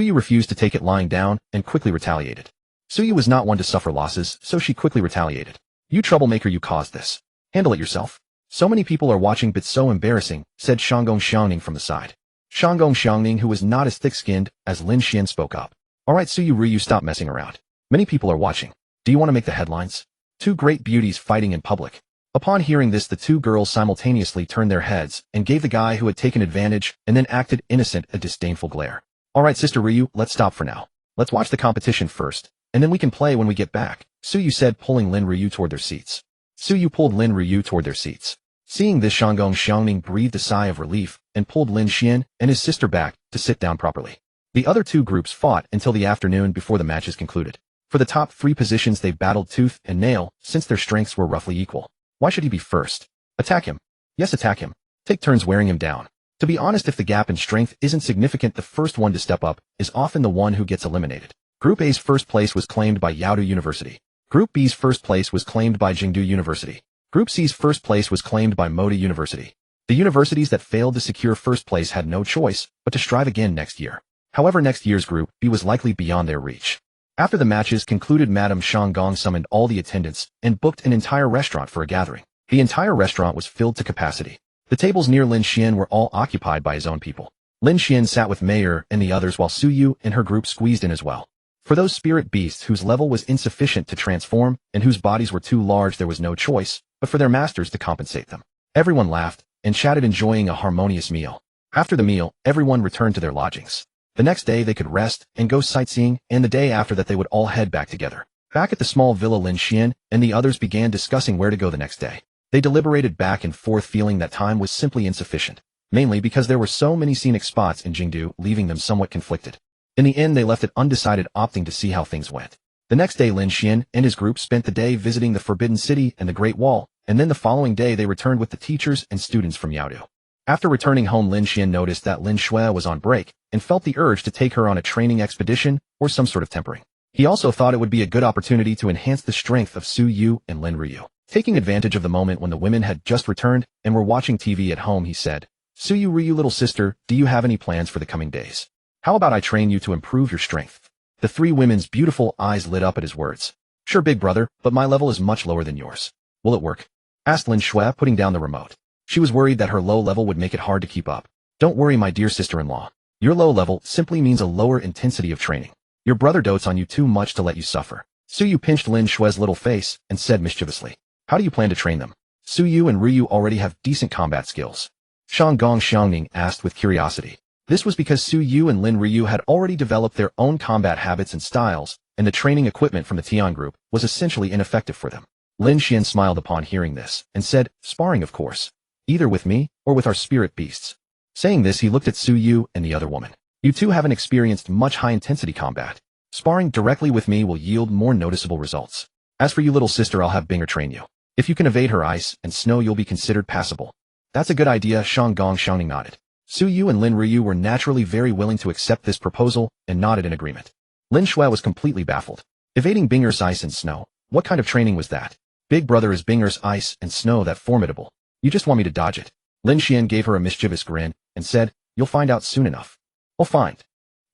Yu refused to take it, lying down, and quickly retaliated. Su Yu was not one to suffer losses, so she quickly retaliated. You troublemaker, you caused this. Handle it yourself. So many people are watching, but so embarrassing, said Shanggong Xiangning from the side. Shanggong Xiangning, who was not as thick-skinned as Lin Xuan, spoke up. Alright, Su Yu, Ryu, stop messing around. Many people are watching. Do you want to make the headlines? 2 great beauties fighting in public. Upon hearing this, the 2 girls simultaneously turned their heads and gave the guy who had taken advantage and then acted innocent a disdainful glare. Alright, Sister Ryu, let's stop for now. Let's watch the competition first, and then we can play when we get back, Su Yu said, pulling Lin Ryu toward their seats. Su Yu pulled Lin Ryu toward their seats. Seeing this, Shanggong Xiangning breathed a sigh of relief and pulled Lin Xuan and his sister back to sit down properly. The other 2 groups fought until the afternoon before the matches concluded. For the top 3 positions, they battled tooth and nail, since their strengths were roughly equal. Why should he be first? Attack him. Yes, attack him. Take turns wearing him down. To be honest, if the gap in strength isn't significant, the first one to step up is often the one who gets eliminated. Group A's first place was claimed by Yaodu University. Group B's first place was claimed by Jingdu University. Group C's first place was claimed by Moda University. The universities that failed to secure first place had no choice but to strive again next year. However, next year's Group B was likely beyond their reach. After the matches concluded, Madame Shanggong summoned all the attendants and booked an entire restaurant for a gathering. The entire restaurant was filled to capacity. The tables near Lin Xuan were all occupied by his own people. Lin Xuan sat with Mayor and the others, while Su Yu and her group squeezed in as well. For those spirit beasts whose level was insufficient to transform and whose bodies were too large, there was no choice but for their masters to compensate them. Everyone laughed and chatted, enjoying a harmonious meal. After the meal, everyone returned to their lodgings. The next day they could rest and go sightseeing, and the day after that they would all head back together. Back at the small villa, Lin Xuan and the others began discussing where to go the next day. They deliberated back and forth, feeling that time was simply insufficient, mainly because there were so many scenic spots in Jingdu, leaving them somewhat conflicted. In the end, they left it undecided, opting to see how things went. The next day Lin Xuan and his group spent the day visiting the Forbidden City and the Great Wall, and then the following day they returned with the teachers and students from Yaodu. After returning home, Lin Xuan noticed that Lin Xuan was on break and felt the urge to take her on a training expedition or some sort of tempering. He also thought it would be a good opportunity to enhance the strength of Su Yu and Lin Ryu. Taking advantage of the moment when the women had just returned and were watching TV at home, he said, "Su Yu Ryu, little sister, do you have any plans for the coming days? How about I train you to improve your strength?" The three women's beautiful eyes lit up at his words. "Sure, big brother, but my level is much lower than yours. Will it work?" asked Lin Xuan, putting down the remote. She was worried that her low level would make it hard to keep up. "Don't worry, my dear sister-in-law. Your low level simply means a lower intensity of training. Your brother dotes on you too much to let you suffer." Su Yu pinched Lin Xuan's little face and said mischievously, "How do you plan to train them? Su Yu and Ryu already have decent combat skills." Shang Gong Xiangning asked with curiosity. This was because Su Yu and Lin Ryu had already developed their own combat habits and styles, and the training equipment from the Tian group was essentially ineffective for them. Lin Xuan smiled upon hearing this, and said, "Sparring, of course. Either with me, or with our spirit beasts." Saying this, he looked at Su Yu and the other woman. "You two haven't experienced much high-intensity combat. Sparring directly with me will yield more noticeable results. As for you, little sister, I'll have Binger train you. If you can evade her ice and snow, you'll be considered passable." "That's a good idea," Shang Gong Xiangning nodded. Su Yu and Lin Ryu were naturally very willing to accept this proposal and nodded in agreement. Lin Xuan was completely baffled. Evading Binger's ice and snow? What kind of training was that? Big brother, is Binger's ice and snow that formidable? You just want me to dodge it? Lin Xuan gave her a mischievous grin and said, "You'll find out soon enough." "I'll find."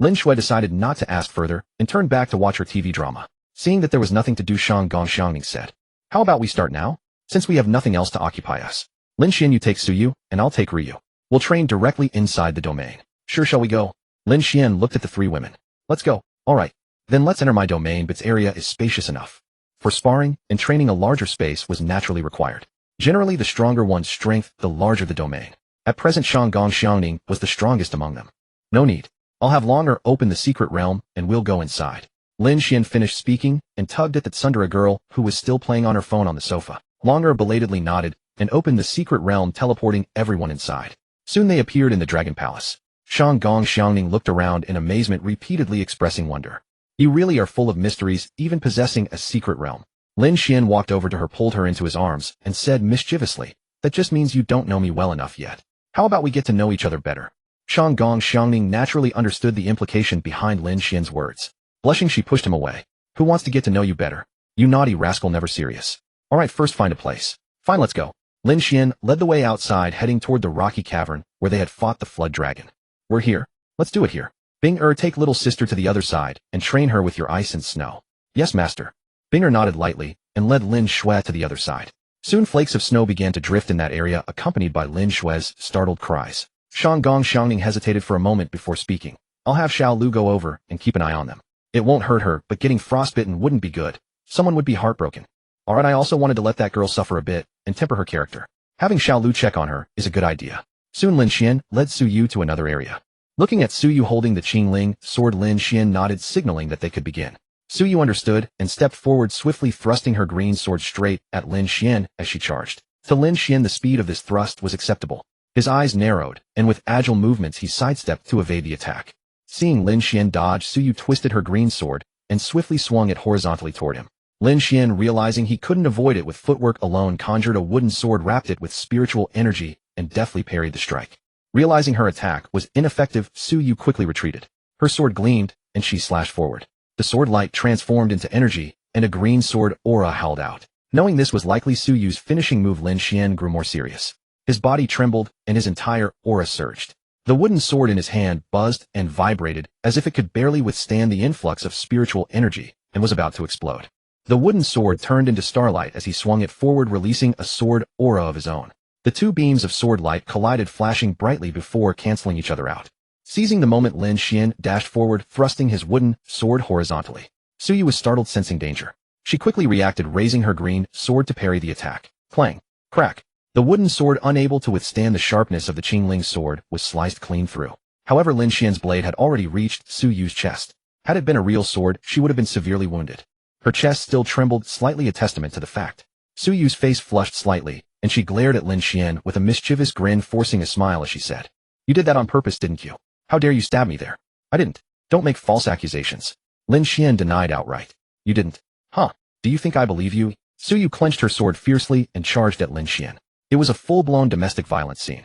Lin Xuan decided not to ask further and turned back to watch her TV drama. Seeing that there was nothing to do, Shang Gong Xiangning said, "How about we start now? Since we have nothing else to occupy us. Lin Xuan, you take Su Yu, and I'll take Ryu. We'll train directly inside the domain." "Sure, shall we go?" Lin Xuan looked at the three women. "Let's go." "All right. Then let's enter my domain, but its area is spacious enough." For sparring and training, a larger space was naturally required. Generally, the stronger one's strength, the larger the domain. At present, Shang Gong Xiangning was the strongest among them. "No need. I'll have Longer open the secret realm, and we'll go inside." Lin Xuan finished speaking and tugged at the Tsundere girl, who was still playing on her phone on the sofa. Longer belatedly nodded and opened the secret realm, teleporting everyone inside. Soon they appeared in the Dragon Palace. Shang Gong Xiangning looked around in amazement, repeatedly expressing wonder. "You really are full of mysteries, even possessing a secret realm." Lin Xuan walked over to her, pulled her into his arms, and said mischievously, "That just means you don't know me well enough yet. How about we get to know each other better?" Shang Gong Xiangning naturally understood the implication behind Lin Xuan's words. Blushing, she pushed him away. "Who wants to get to know you better? You naughty rascal, never serious. All right, first find a place." "Fine, let's go." Lin Xuan led the way outside, heading toward the rocky cavern where they had fought the flood dragon. "We're here. Let's do it here. Bing take little sister to the other side and train her with your ice and snow." "Yes, master." Binger nodded lightly and led Lin Xuan to the other side. Soon flakes of snow began to drift in that area, accompanied by Lin Xuan's startled cries. Shang Gong Xiangning hesitated for a moment before speaking. "I'll have Xiao Lu go over and keep an eye on them. It won't hurt her, but getting frostbitten wouldn't be good. Someone would be heartbroken." "All right, I also wanted to let that girl suffer a bit and temper her character. Having Xiao Lu check on her is a good idea." Soon Lin Xuan led Su Yu to another area. Looking at Su Yu holding the Qingling sword, Lin Xuan nodded, signaling that they could begin. Su Yu understood and stepped forward, swiftly thrusting her green sword straight at Lin Xuan as she charged. To Lin Xuan, the speed of this thrust was acceptable. His eyes narrowed, and with agile movements he sidestepped to evade the attack. Seeing Lin Xuan dodge, Su Yu twisted her green sword and swiftly swung it horizontally toward him. Lin Xuan, realizing he couldn't avoid it with footwork alone, conjured a wooden sword, wrapped it with spiritual energy, and deftly parried the strike. Realizing her attack was ineffective, Su Yu quickly retreated. Her sword gleamed, and she slashed forward. The sword light transformed into energy, and a green sword aura held out. Knowing this was likely Su Yu's finishing move, Lin Xuan grew more serious. His body trembled, and his entire aura surged. The wooden sword in his hand buzzed and vibrated as if it could barely withstand the influx of spiritual energy, and was about to explode. The wooden sword turned into starlight as he swung it forward, releasing a sword aura of his own. The two beams of sword light collided, flashing brightly before canceling each other out. Seizing the moment, Lin Xuan dashed forward, thrusting his wooden sword horizontally. Su Yu was startled, sensing danger. She quickly reacted, raising her green sword to parry the attack. Clang! Crack! The wooden sword, unable to withstand the sharpness of the Qingling's sword, was sliced clean through. However, Lin Xuan's blade had already reached Su Yu's chest. Had it been a real sword, she would have been severely wounded. Her chest still trembled, slightly a testament to the fact. Su Yu's face flushed slightly, and she glared at Lin Xuan with a mischievous grin, forcing a smile as she said, "You did that on purpose, didn't you? How dare you stab me there?" "I didn't. Don't make false accusations." Lin Xuan denied outright. You didn't. Huh? Do you think I believe you? Suyu clenched her sword fiercely and charged at Lin Xuan. It was a full-blown domestic violence scene.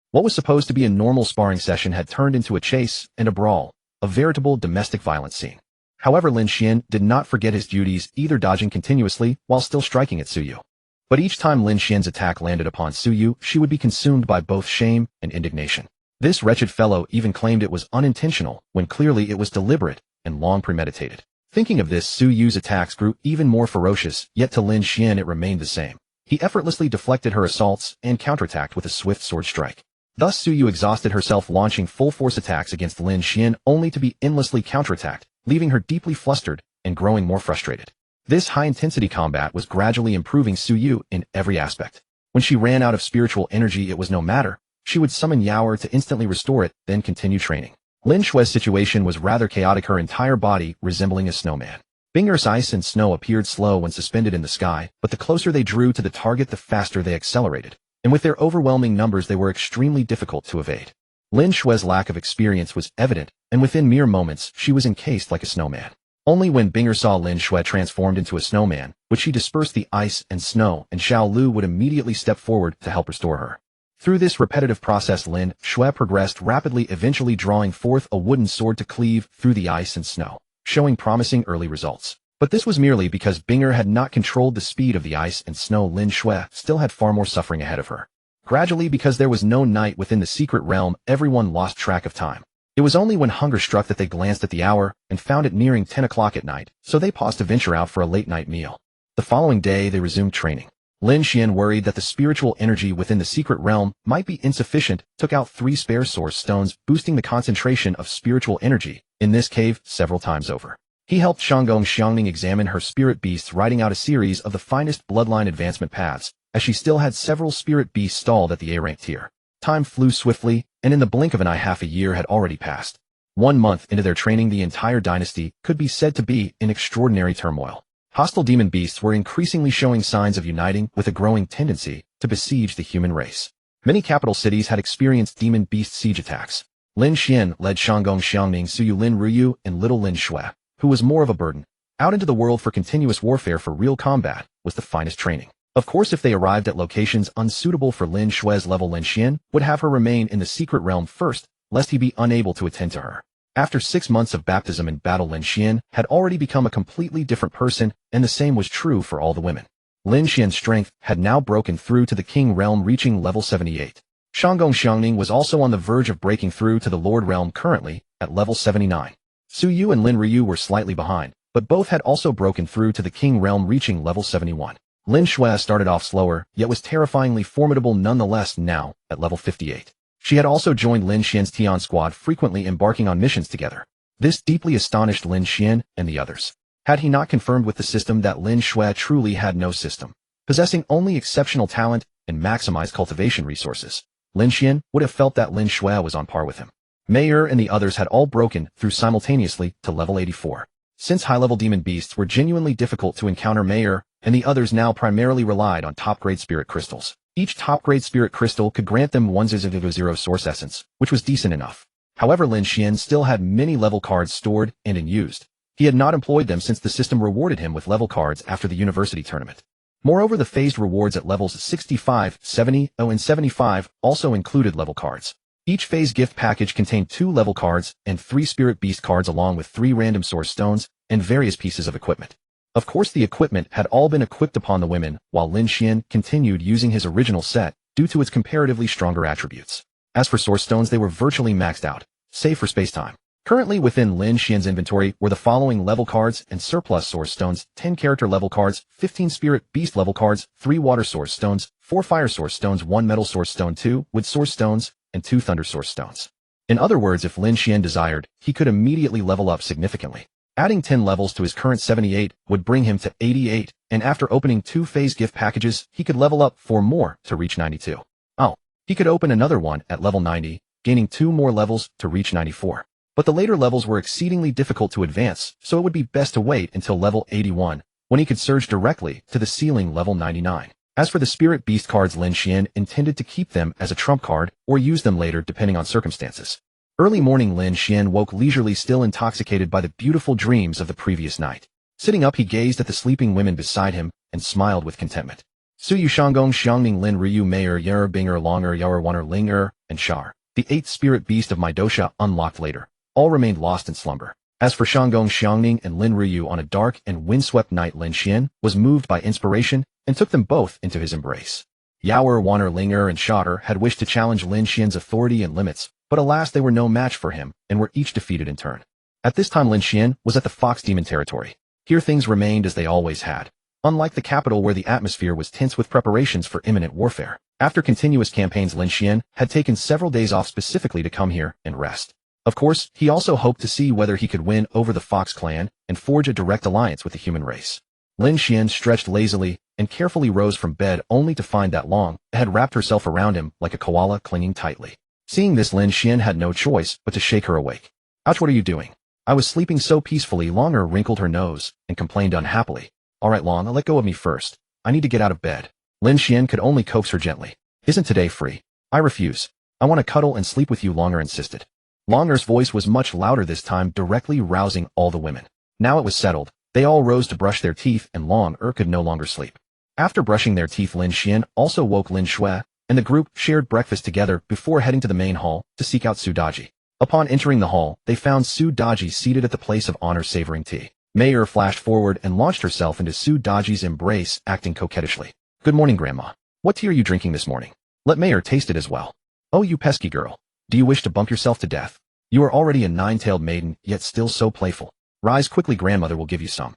What was supposed to be a normal sparring session had turned into a chase and a brawl, a veritable domestic violence scene. However, Lin Xuan did not forget his duties, either dodging continuously while still striking at Suyu. But each time Lin Xuan's attack landed upon Suyu, she would be consumed by both shame and indignation. This wretched fellow even claimed it was unintentional, when clearly it was deliberate and long premeditated. Thinking of this, Suyu's attacks grew even more ferocious, yet to Lin Xuan it remained the same. He effortlessly deflected her assaults and counterattacked with a swift sword strike. Thus Suyu exhausted herself launching full-force attacks against Lin Xuan only to be endlessly counterattacked, leaving her deeply flustered and growing more frustrated. This high-intensity combat was gradually improving Suyu in every aspect. When she ran out of spiritual energy, it was no matter. She would summon Yaoer to instantly restore it, then continue training. Lin Xuan's situation was rather chaotic, her entire body resembling a snowman. Binger's ice and snow appeared slow when suspended in the sky, but the closer they drew to the target, the faster they accelerated. And with their overwhelming numbers, they were extremely difficult to evade. Lin Xuan's lack of experience was evident, and within mere moments, she was encased like a snowman. Only when Binger saw Lin Xuan transformed into a snowman, would she disperse the ice and snow, and Xiao Lu would immediately step forward to help restore her. Through this repetitive process, Lin Xuan progressed rapidly, eventually drawing forth a wooden sword to cleave through the ice and snow, showing promising early results. But this was merely because Binger had not controlled the speed of the ice and snow. Lin Xuan still had far more suffering ahead of her. Gradually, because there was no night within the secret realm, everyone lost track of time. It was only when hunger struck that they glanced at the hour and found it nearing 10 o'clock at night, so they paused to venture out for a late-night meal. The following day, they resumed training. Lin Xuan, worried that the spiritual energy within the secret realm might be insufficient, took out 3 spare source stones, boosting the concentration of spiritual energy in this cave several times over. He helped Shanggong Xiangning examine her spirit beasts, writing out a series of the finest bloodline advancement paths, as she still had several spirit beasts stalled at the A-rank tier. Time flew swiftly, and in the blink of an eye half a year had already passed. 1 month into their training, the entire dynasty could be said to be in extraordinary turmoil. Hostile demon beasts were increasingly showing signs of uniting, with a growing tendency to besiege the human race. Many capital cities had experienced demon beast siege attacks. Lin Xuan led Shanggong Xiangning, Suyu Lin Ruyu, and little Lin Xuan, who was more of a burden, out into the world for continuous warfare. For real combat was the finest training. Of course, if they arrived at locations unsuitable for Lin Xuan's level, Lin Xuan would have her remain in the secret realm first, lest he be unable to attend to her. After 6 months of baptism and battle, Lin Xuan had already become a completely different person, and the same was true for all the women. Lin Xuan's strength had now broken through to the king realm, reaching level 78. Shanggong Xiangning was also on the verge of breaking through to the lord realm, currently at level 79. Suyu and Lin Ruyu were slightly behind, but both had also broken through to the king realm, reaching level 71. Lin Xuan started off slower, yet was terrifyingly formidable nonetheless, now at level 58. She had also joined Lin Xuan's Tian squad, frequently embarking on missions together. This deeply astonished Lin Xuan and the others. Had he not confirmed with the system that Lin Xuan truly had no system, possessing only exceptional talent and maximized cultivation resources, Lin Xuan would have felt that Lin Xuan was on par with him. Mayer and the others had all broken through simultaneously to level 84. Since high-level demon beasts were genuinely difficult to encounter, Mayer and the others now primarily relied on top-grade spirit crystals. Each top-grade spirit crystal could grant them 1/0 source essence, which was decent enough. However, Lin Xuan still had many level cards stored and unused. He had not employed them since the system rewarded him with level cards after the university tournament. Moreover, the phased rewards at levels 65, 70, and 75 also included level cards. Each phase gift package contained 2 level cards and 3 spirit beast cards, along with 3 random source stones and various pieces of equipment. Of course, the equipment had all been equipped upon the women, while Lin Xuan continued using his original set due to its comparatively stronger attributes. As for source stones, they were virtually maxed out, save for space-time. Currently within Lin Xuan's inventory were the following level cards and surplus source stones: 10 character level cards, 15 spirit beast level cards, 3 water source stones, 4 fire source stones, 1 metal source stone, 2 wood source stones, and 2 thunder source stones. In other words, if Lin Xuan desired, he could immediately level up significantly. Adding 10 levels to his current 78 would bring him to 88, and after opening 2 phase gift packages, he could level up 4 more to reach 92. Oh, he could open another one at level 90, gaining 2 more levels to reach 94. But the later levels were exceedingly difficult to advance, so it would be best to wait until level 81, when he could surge directly to the ceiling level 99. As for the spirit beast cards, Lin Xuan intended to keep them as a trump card or use them later depending on circumstances. Early morning, Lin Xuan woke leisurely, still intoxicated by the beautiful dreams of the previous night. Sitting up, he gazed at the sleeping women beside him and smiled with contentment. Su Yu Shanggong Xiangning Lin Ryu Mayer Yer Binger Longer Yer Waner Ling and Shar, the eighth spirit beast of my dosha unlocked later, all remained lost in slumber. As for Shanggong Xiangning and Lin Ryu on a dark and windswept night, Lin Xuan was moved by inspiration and took them both into his embrace. Yaoer Waner Linger and Shar had wished to challenge Lin Xuan's authority and limits, but alas, they were no match for him and were each defeated in turn. At this time, Lin Xuan was at the Fox Demon territory. Here things remained as they always had. Unlike the capital where the atmosphere was tense with preparations for imminent warfare. After continuous campaigns, Lin Xuan had taken several days off specifically to come here and rest. Of course, he also hoped to see whether he could win over the Fox clan and forge a direct alliance with the human race. Lin Xuan stretched lazily and carefully rose from bed only to find that Long had wrapped herself around him like a koala clinging tightly. Seeing this, Lin Xuan had no choice but to shake her awake. Ouch, what are you doing? I was sleeping so peacefully. Longer wrinkled her nose and complained unhappily. All right, Long, let go of me first. I need to get out of bed. Lin Xuan could only coax her gently. Isn't today free? I refuse. I want to cuddle and sleep with you, Longer insisted. Longer's voice was much louder this time, directly rousing all the women. Now it was settled. They all rose to brush their teeth and Longer could no longer sleep. After brushing their teeth, Lin Xuan also woke Lin Xuan, and the group shared breakfast together before heading to the main hall to seek out Su Daji. Upon entering the hall, they found Su Daji seated at the place of honor savoring tea. Mayer flashed forward and launched herself into Su Daji's embrace, acting coquettishly. Good morning, Grandma. What tea are you drinking this morning? Let Mayer taste it as well. Oh, you pesky girl. Do you wish to bump yourself to death? You are already a nine-tailed maiden, yet still so playful. Rise quickly, grandmother will give you some.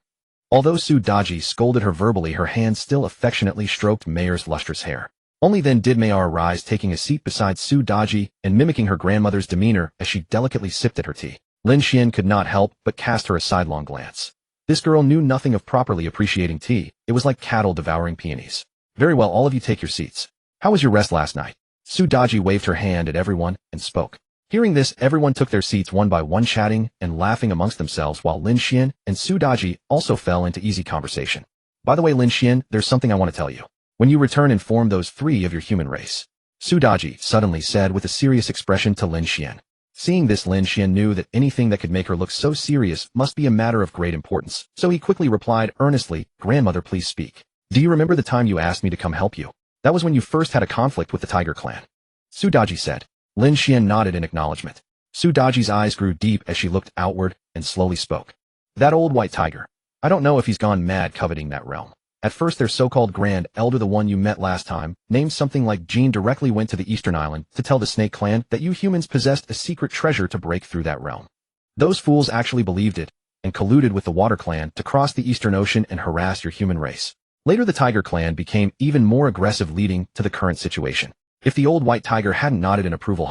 Although Su Daji scolded her verbally, her hand still affectionately stroked Mayer's lustrous hair. Only then did Mayer rise, taking a seat beside Su Daji and mimicking her grandmother's demeanor as she delicately sipped at her tea. Lin Xuan could not help but cast her a sidelong glance. This girl knew nothing of properly appreciating tea. It was like cattle devouring peonies. Very well, all of you take your seats. How was your rest last night? Su Daji waved her hand at everyone and spoke. Hearing this, everyone took their seats one by one, chatting and laughing amongst themselves, while Lin Xuan and Su Daji also fell into easy conversation. By the way, Lin Xuan, there's something I want to tell you. When you return, inform those three of your human race. Su Daji suddenly said with a serious expression to Lin Xuan. Seeing this, Lin Xuan knew that anything that could make her look so serious must be a matter of great importance, so he quickly replied earnestly, Grandmother, please speak. Do you remember the time you asked me to come help you? That was when you first had a conflict with the Tiger clan. Su Daji said. Lin Xuan nodded in acknowledgement. Su Daji's eyes grew deep as she looked outward and slowly spoke. That old white tiger. I don't know if he's gone mad coveting that realm. At first, their so-called grand elder, the one you met last time, named something like Jean, directly went to the Eastern Island to tell the Snake Clan that you humans possessed a secret treasure to break through that realm. Those fools actually believed it and colluded with the Water Clan to cross the Eastern Ocean and harass your human race. Later, the Tiger Clan became even more aggressive, leading to the current situation. If the old white tiger hadn't nodded in approval,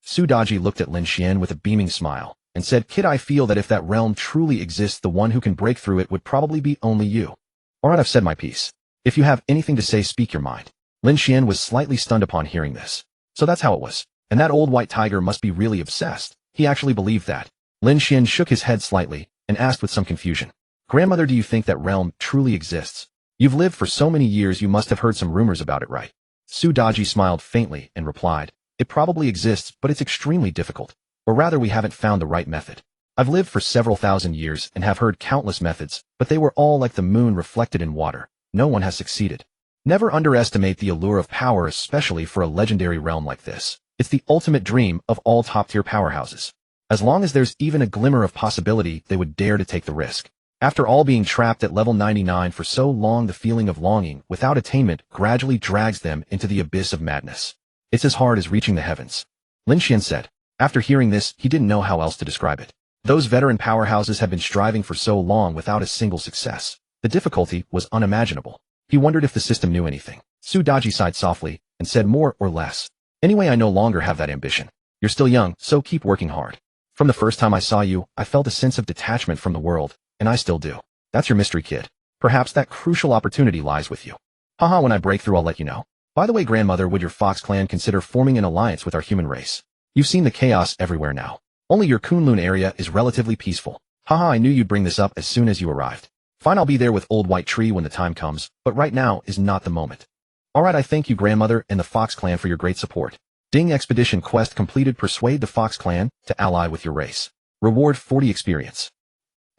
Su Daji looked at Lin Xuan with a beaming smile and said, Kid, I feel that if that realm truly exists, the one who can break through it would probably be only you. Alright, I've said my piece. If you have anything to say, speak your mind. Lin Xuan was slightly stunned upon hearing this. So that's how it was. And that old white tiger must be really obsessed. He actually believed that. Lin Xuan shook his head slightly and asked with some confusion. Grandmother, do you think that realm truly exists? You've lived for so many years, you must have heard some rumors about it, right? Su Daji smiled faintly and replied, It probably exists, but it's extremely difficult. Or rather, we haven't found the right method. I've lived for several thousand years and have heard countless methods, but they were all like the moon reflected in water. No one has succeeded. Never underestimate the allure of power, especially for a legendary realm like this. It's the ultimate dream of all top-tier powerhouses. As long as there's even a glimmer of possibility, they would dare to take the risk. After all, being trapped at level 99 for so long, the feeling of longing without attainment gradually drags them into the abyss of madness. It's as hard as reaching the heavens. Lin Xuan said. After hearing this, he didn't know how else to describe it. Those veteran powerhouses had been striving for so long without a single success. The difficulty was unimaginable. He wondered if the system knew anything. Su Daji sighed softly and said, more or less. Anyway, I no longer have that ambition. You're still young, so keep working hard. From the first time I saw you, I felt a sense of detachment from the world, and I still do. That's your mystery, kid. Perhaps that crucial opportunity lies with you. Haha, when I break through, I'll let you know. By the way, Grandmother, would your Fox clan consider forming an alliance with our human race? You've seen the chaos everywhere now. Only your Kunlun area is relatively peaceful. Haha, I knew you'd bring this up as soon as you arrived. Fine, I'll be there with Old White Tree when the time comes, but right now is not the moment. Alright, I thank you, Grandmother and the Fox clan, for your great support. Ding, expedition quest completed. Persuade the Fox clan to ally with your race. Reward 40 experience.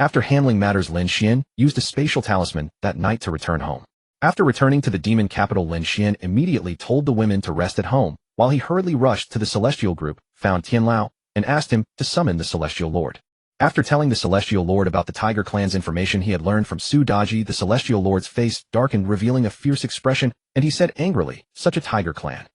After handling matters, Lin Xuan used a spatial talisman that night to return home. After returning to the demon capital, Lin Xuan immediately told the women to rest at home, while he hurriedly rushed to the celestial group, found Tianlao, and asked him to summon the celestial lord. After telling the celestial lord about the tiger clan's information he had learned from Su Daji, the celestial lord's face darkened, revealing a fierce expression, and he said angrily, "Such a tiger clan.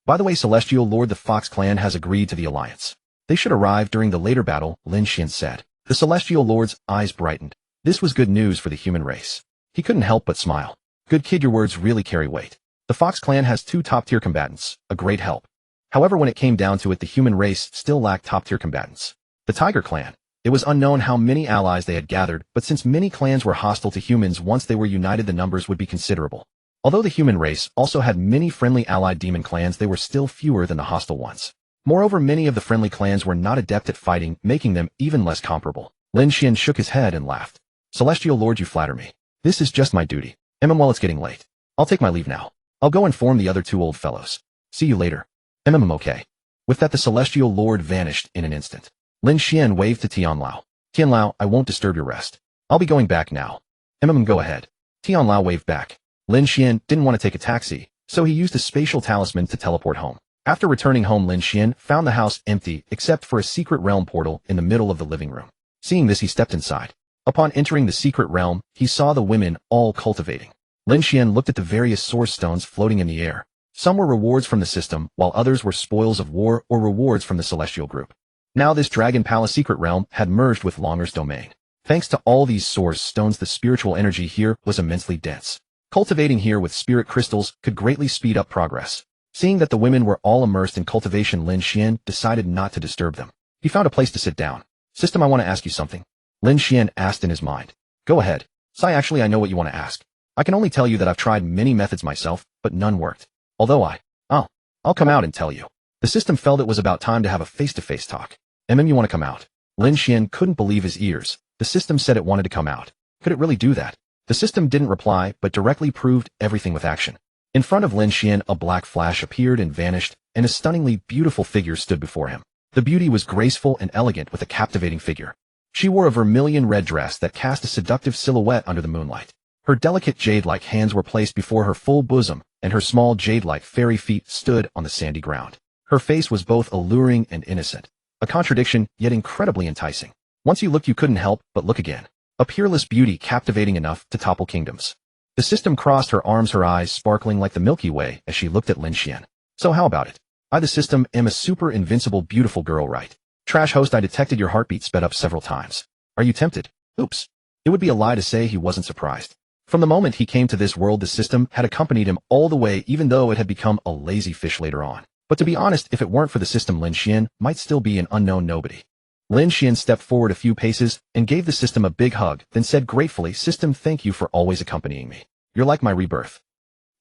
By the way, celestial lord, the fox clan has agreed to the alliance. They should arrive during the later battle," Lin Xuan said. The celestial lord's eyes brightened. This was good news for the human race. He couldn't help but smile. "Good kid, your words really carry weight. The fox clan has 2 top-tier combatants, a great help." However, when it came down to it, the human race still lacked top-tier combatants. The tiger clan. It was unknown how many allies they had gathered, but since many clans were hostile to humans, once they were united the numbers would be considerable. Although the human race also had many friendly allied demon clans, they were still fewer than the hostile ones. Moreover, many of the friendly clans were not adept at fighting, making them even less comparable. Lin Xuan shook his head and laughed. "Celestial Lord, you flatter me. This is just my duty. Well, it's getting late. I'll take my leave now. I'll go inform the other 2 old fellows. See you later. Okay." With that, the celestial lord vanished in an instant. Lin Xuan waved to Tianlao. "Tianlao, I won't disturb your rest. I'll be going back now." Go ahead." Tianlao waved back. Lin Xuan didn't want to take a taxi, so he used a spatial talisman to teleport home. After returning home, Lin Xuan found the house empty except for a secret realm portal in the middle of the living room. Seeing this, he stepped inside. Upon entering the secret realm, he saw the women all cultivating. Lin Xuan looked at the various source stones floating in the air. Some were rewards from the system, while others were spoils of war or rewards from the celestial group. Now this Dragon Palace secret realm had merged with Longer's domain. Thanks to all these source stones, the spiritual energy here was immensely dense. Cultivating here with spirit crystals could greatly speed up progress. Seeing that the women were all immersed in cultivation, Lin Xuan decided not to disturb them. He found a place to sit down. "System, I want to ask you something," Lin Xuan asked in his mind. "Go ahead." "Sai, actually, I know what you want to ask. I can only tell you that I've tried many methods myself, but none worked. Although I'll come out and tell you." The system felt it was about time to have a face-to-face talk. You want to come out?" Lin Xuan couldn't believe his ears. The system said it wanted to come out. Could it really do that? The system didn't reply, but directly proved everything with action. In front of Lin Xuan, a black flash appeared and vanished, and a stunningly beautiful figure stood before him. The beauty was graceful and elegant with a captivating figure. She wore a vermilion red dress that cast a seductive silhouette under the moonlight. Her delicate jade-like hands were placed before her full bosom, and her small jade-like fairy feet stood on the sandy ground. Her face was both alluring and innocent. A contradiction, yet incredibly enticing. Once you looked, you couldn't help but look again. A peerless beauty captivating enough to topple kingdoms. The system crossed her arms, her eyes sparkling like the Milky Way as she looked at Lin Xuan. "So how about it? I, the system, am a super invincible beautiful girl, right? Trash host, I detected your heartbeat sped up several times. Are you tempted?" Oops. It would be a lie to say he wasn't surprised. From the moment he came to this world, the system had accompanied him all the way, even though it had become a lazy fish later on. But to be honest, if it weren't for the system, Lin Xuan might still be an unknown nobody. Lin Xuan stepped forward a few paces and gave the system a big hug, then said gratefully, "System, thank you for always accompanying me. You're like my rebirth."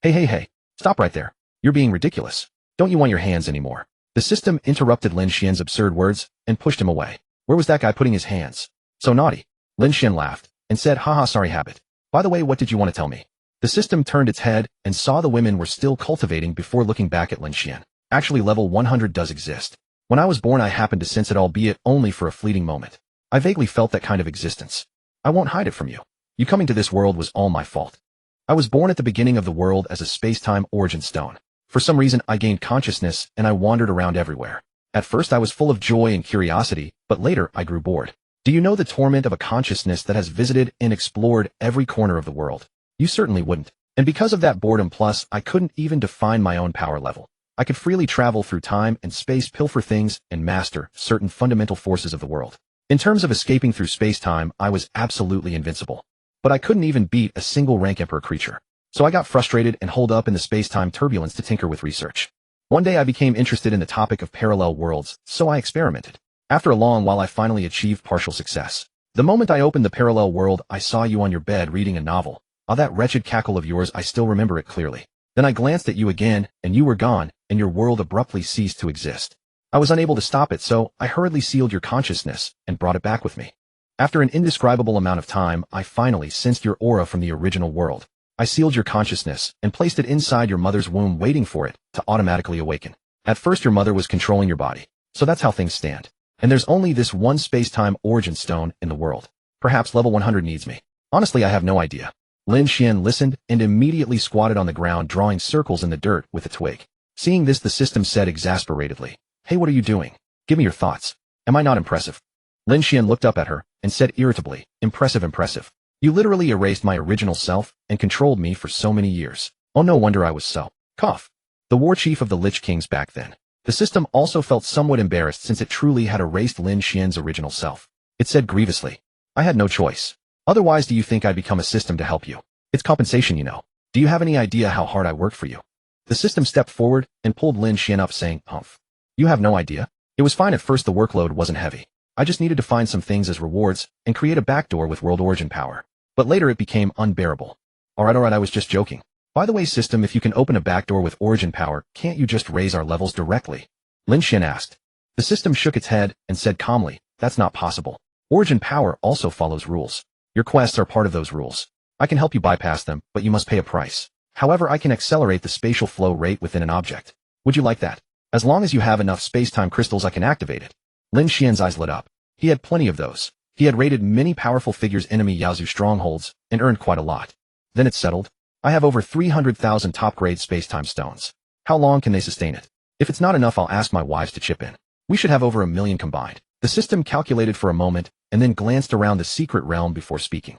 Hey, stop right there. You're being ridiculous. Don't you want your hands anymore?" The system interrupted Lin Xuan's absurd words and pushed him away. "Where was that guy putting his hands? So naughty." Lin Xuan laughed and said, "Haha, sorry, habit. By the way, what did you want to tell me?" The system turned its head and saw the women were still cultivating before looking back at Lin Xuan. "Actually, level 100 does exist. When I was born, I happened to sense it, albeit only for a fleeting moment. I vaguely felt that kind of existence. I won't hide it from you. You coming to this world was all my fault. I was born at the beginning of the world as a space-time origin stone. For some reason, I gained consciousness and I wandered around everywhere. At first, I was full of joy and curiosity, but later I grew bored. Do you know the torment of a consciousness that has visited and explored every corner of the world? You certainly wouldn't. And because of that boredom, plus, I couldn't even define my own power level. I could freely travel through time and space, pilfer things, and master certain fundamental forces of the world. In terms of escaping through space-time, I was absolutely invincible. But I couldn't even beat a single rank emperor creature. So I got frustrated and holed up in the space-time turbulence to tinker with research. One day I became interested in the topic of parallel worlds, so I experimented. After a long while, I finally achieved partial success. The moment I opened the parallel world, I saw you on your bed reading a novel. That wretched cackle of yours, I still remember it clearly. Then I glanced at you again, and you were gone, and your world abruptly ceased to exist. I was unable to stop it, so I hurriedly sealed your consciousness and brought it back with me. After an indescribable amount of time, I finally sensed your aura from the original world. I sealed your consciousness and placed it inside your mother's womb, waiting for it to automatically awaken. At first, your mother was controlling your body, so that's how things stand. And there's only this one space-time origin stone in the world. Perhaps level 100 needs me. Honestly, I have no idea. Lin Xuan listened and immediately squatted on the ground, drawing circles in the dirt with a twig. Seeing this, the system said exasperatedly, "Hey, what are you doing? Give me your thoughts. Am I not impressive?" Lin Xuan looked up at her and said irritably, impressive. You literally erased my original self and controlled me for so many years. Oh, no wonder I was so. Cough. The war chief of the Lich Kings back then. The system also felt somewhat embarrassed since it truly had erased Lin Xuan's original self. It said grievously, "I had no choice. Otherwise, do you think I'd become a system to help you? It's compensation, you know. Do you have any idea how hard I worked for you?" The system stepped forward and pulled Lin Xuan up, saying, "Humph. You have no idea? It was fine at first, the workload wasn't heavy. I just needed to find some things as rewards and create a backdoor with world origin power. But later it became unbearable." Alright, I was just joking. By the way, system, if you can open a backdoor with origin power, can't you just raise our levels directly? Lin Xuan asked. The system shook its head and said calmly, "That's not possible. Origin power also follows rules. Your quests are part of those rules. I can help you bypass them, but you must pay a price. However, I can accelerate the spatial flow rate within an object. Would you like that? As long as you have enough space-time crystals, I can activate it." Lin Xuan's eyes lit up. He had plenty of those. He had raided many powerful figures' enemy Yaozu strongholds and earned quite a lot. Then it settled. I have over 300,000 top-grade space-time stones. How long can they sustain it? If it's not enough, I'll ask my wives to chip in. We should have over 1 million combined. The system calculated for a moment and then glanced around the secret realm before speaking.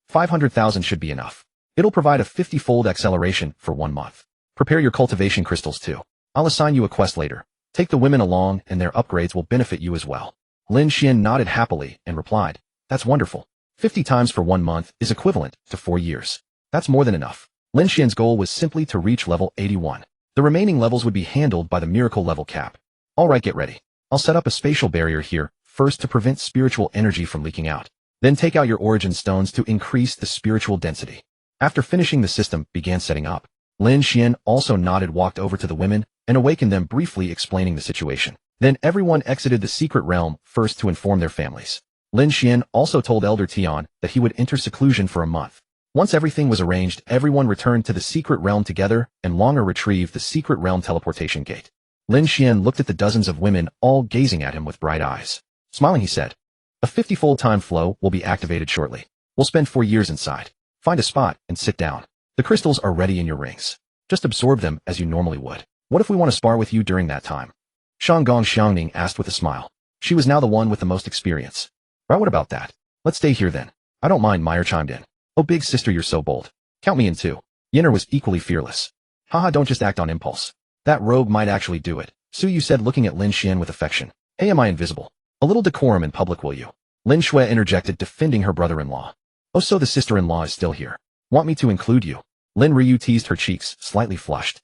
500,000 should be enough. It'll provide a 50-fold acceleration for 1 month. Prepare your cultivation crystals too. I'll assign you a quest later. Take the women along and their upgrades will benefit you as well. Lin Xuan nodded happily and replied, "That's wonderful. 50 times for 1 month is equivalent to 4 years. That's more than enough." Lin Xuan's goal was simply to reach level 81. The remaining levels would be handled by the miracle level cap. Alright, get ready. I'll set up a spatial barrier here, first to prevent spiritual energy from leaking out. Then take out your origin stones to increase the spiritual density. After finishing, the system began setting up. Lin Xuan also nodded, walked over to the women, and awakened them, briefly explaining the situation. Then everyone exited the secret realm, first to inform their families. Lin Xuan also told Elder Tian that he would enter seclusion for a month. Once everything was arranged, everyone returned to the secret realm together and longer retrieved the secret realm teleportation gate. Lin Xuan looked at the dozens of women, all gazing at him with bright eyes. Smiling, he said, "A 50-fold time flow will be activated shortly. We'll spend 4 years inside. Find a spot and sit down. The crystals are ready in your rings. Just absorb them as you normally would. What if we want to spar with you during that time?" Shanggong Xiangning asked with a smile. She was now the one with the most experience. "Right, what about that? Let's stay here then." "I don't mind," Meyer chimed in. "Oh, big sister, you're so bold. Count me in too." Yenner was equally fearless. "Haha, don't just act on impulse. That rogue might actually do it," Su Yu said, looking at Lin Xuan with affection. "Hey, am I invisible? A little decorum in public, will you?" Lin Xuan interjected, defending her brother-in-law. "Oh, so the sister-in-law is still here. Want me to include you?" Lin Ryu teased, her cheeks slightly flushed.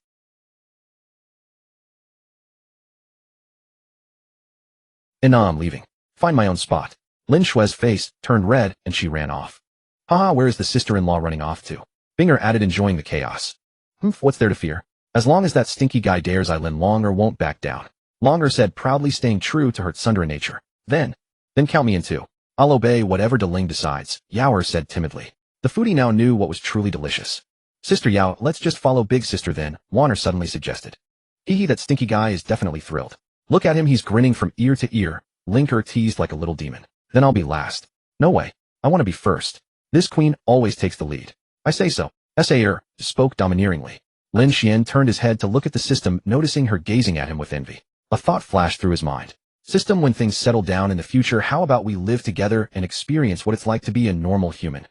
"And now I'm leaving. Find my own spot." Lin Xuan's face turned red and she ran off. "Haha, where is the sister-in-law running off to?" Binger added, enjoying the chaos. What's there to fear? As long as that stinky guy dares, I Lin Longer won't back down," Longer said, proudly staying true to her Tsundere nature. Then count me in too. I'll obey whatever Deling decides," Yaoer said timidly. The foodie now knew what was truly delicious. "Sister Yao, let's just follow Big Sister then," Wanner suddenly suggested. "Hee, that stinky guy is definitely thrilled. Look at him, he's grinning from ear to ear," Linker teased like a little demon. "Then I'll be last." "No way. I want to be first. This queen always takes the lead." "I say so." Saer spoke domineeringly. Lin Xuan turned his head to look at the system, noticing her gazing at him with envy. A thought flashed through his mind. "System, when things settle down in the future, how about we live together and experience what it's like to be a normal human?"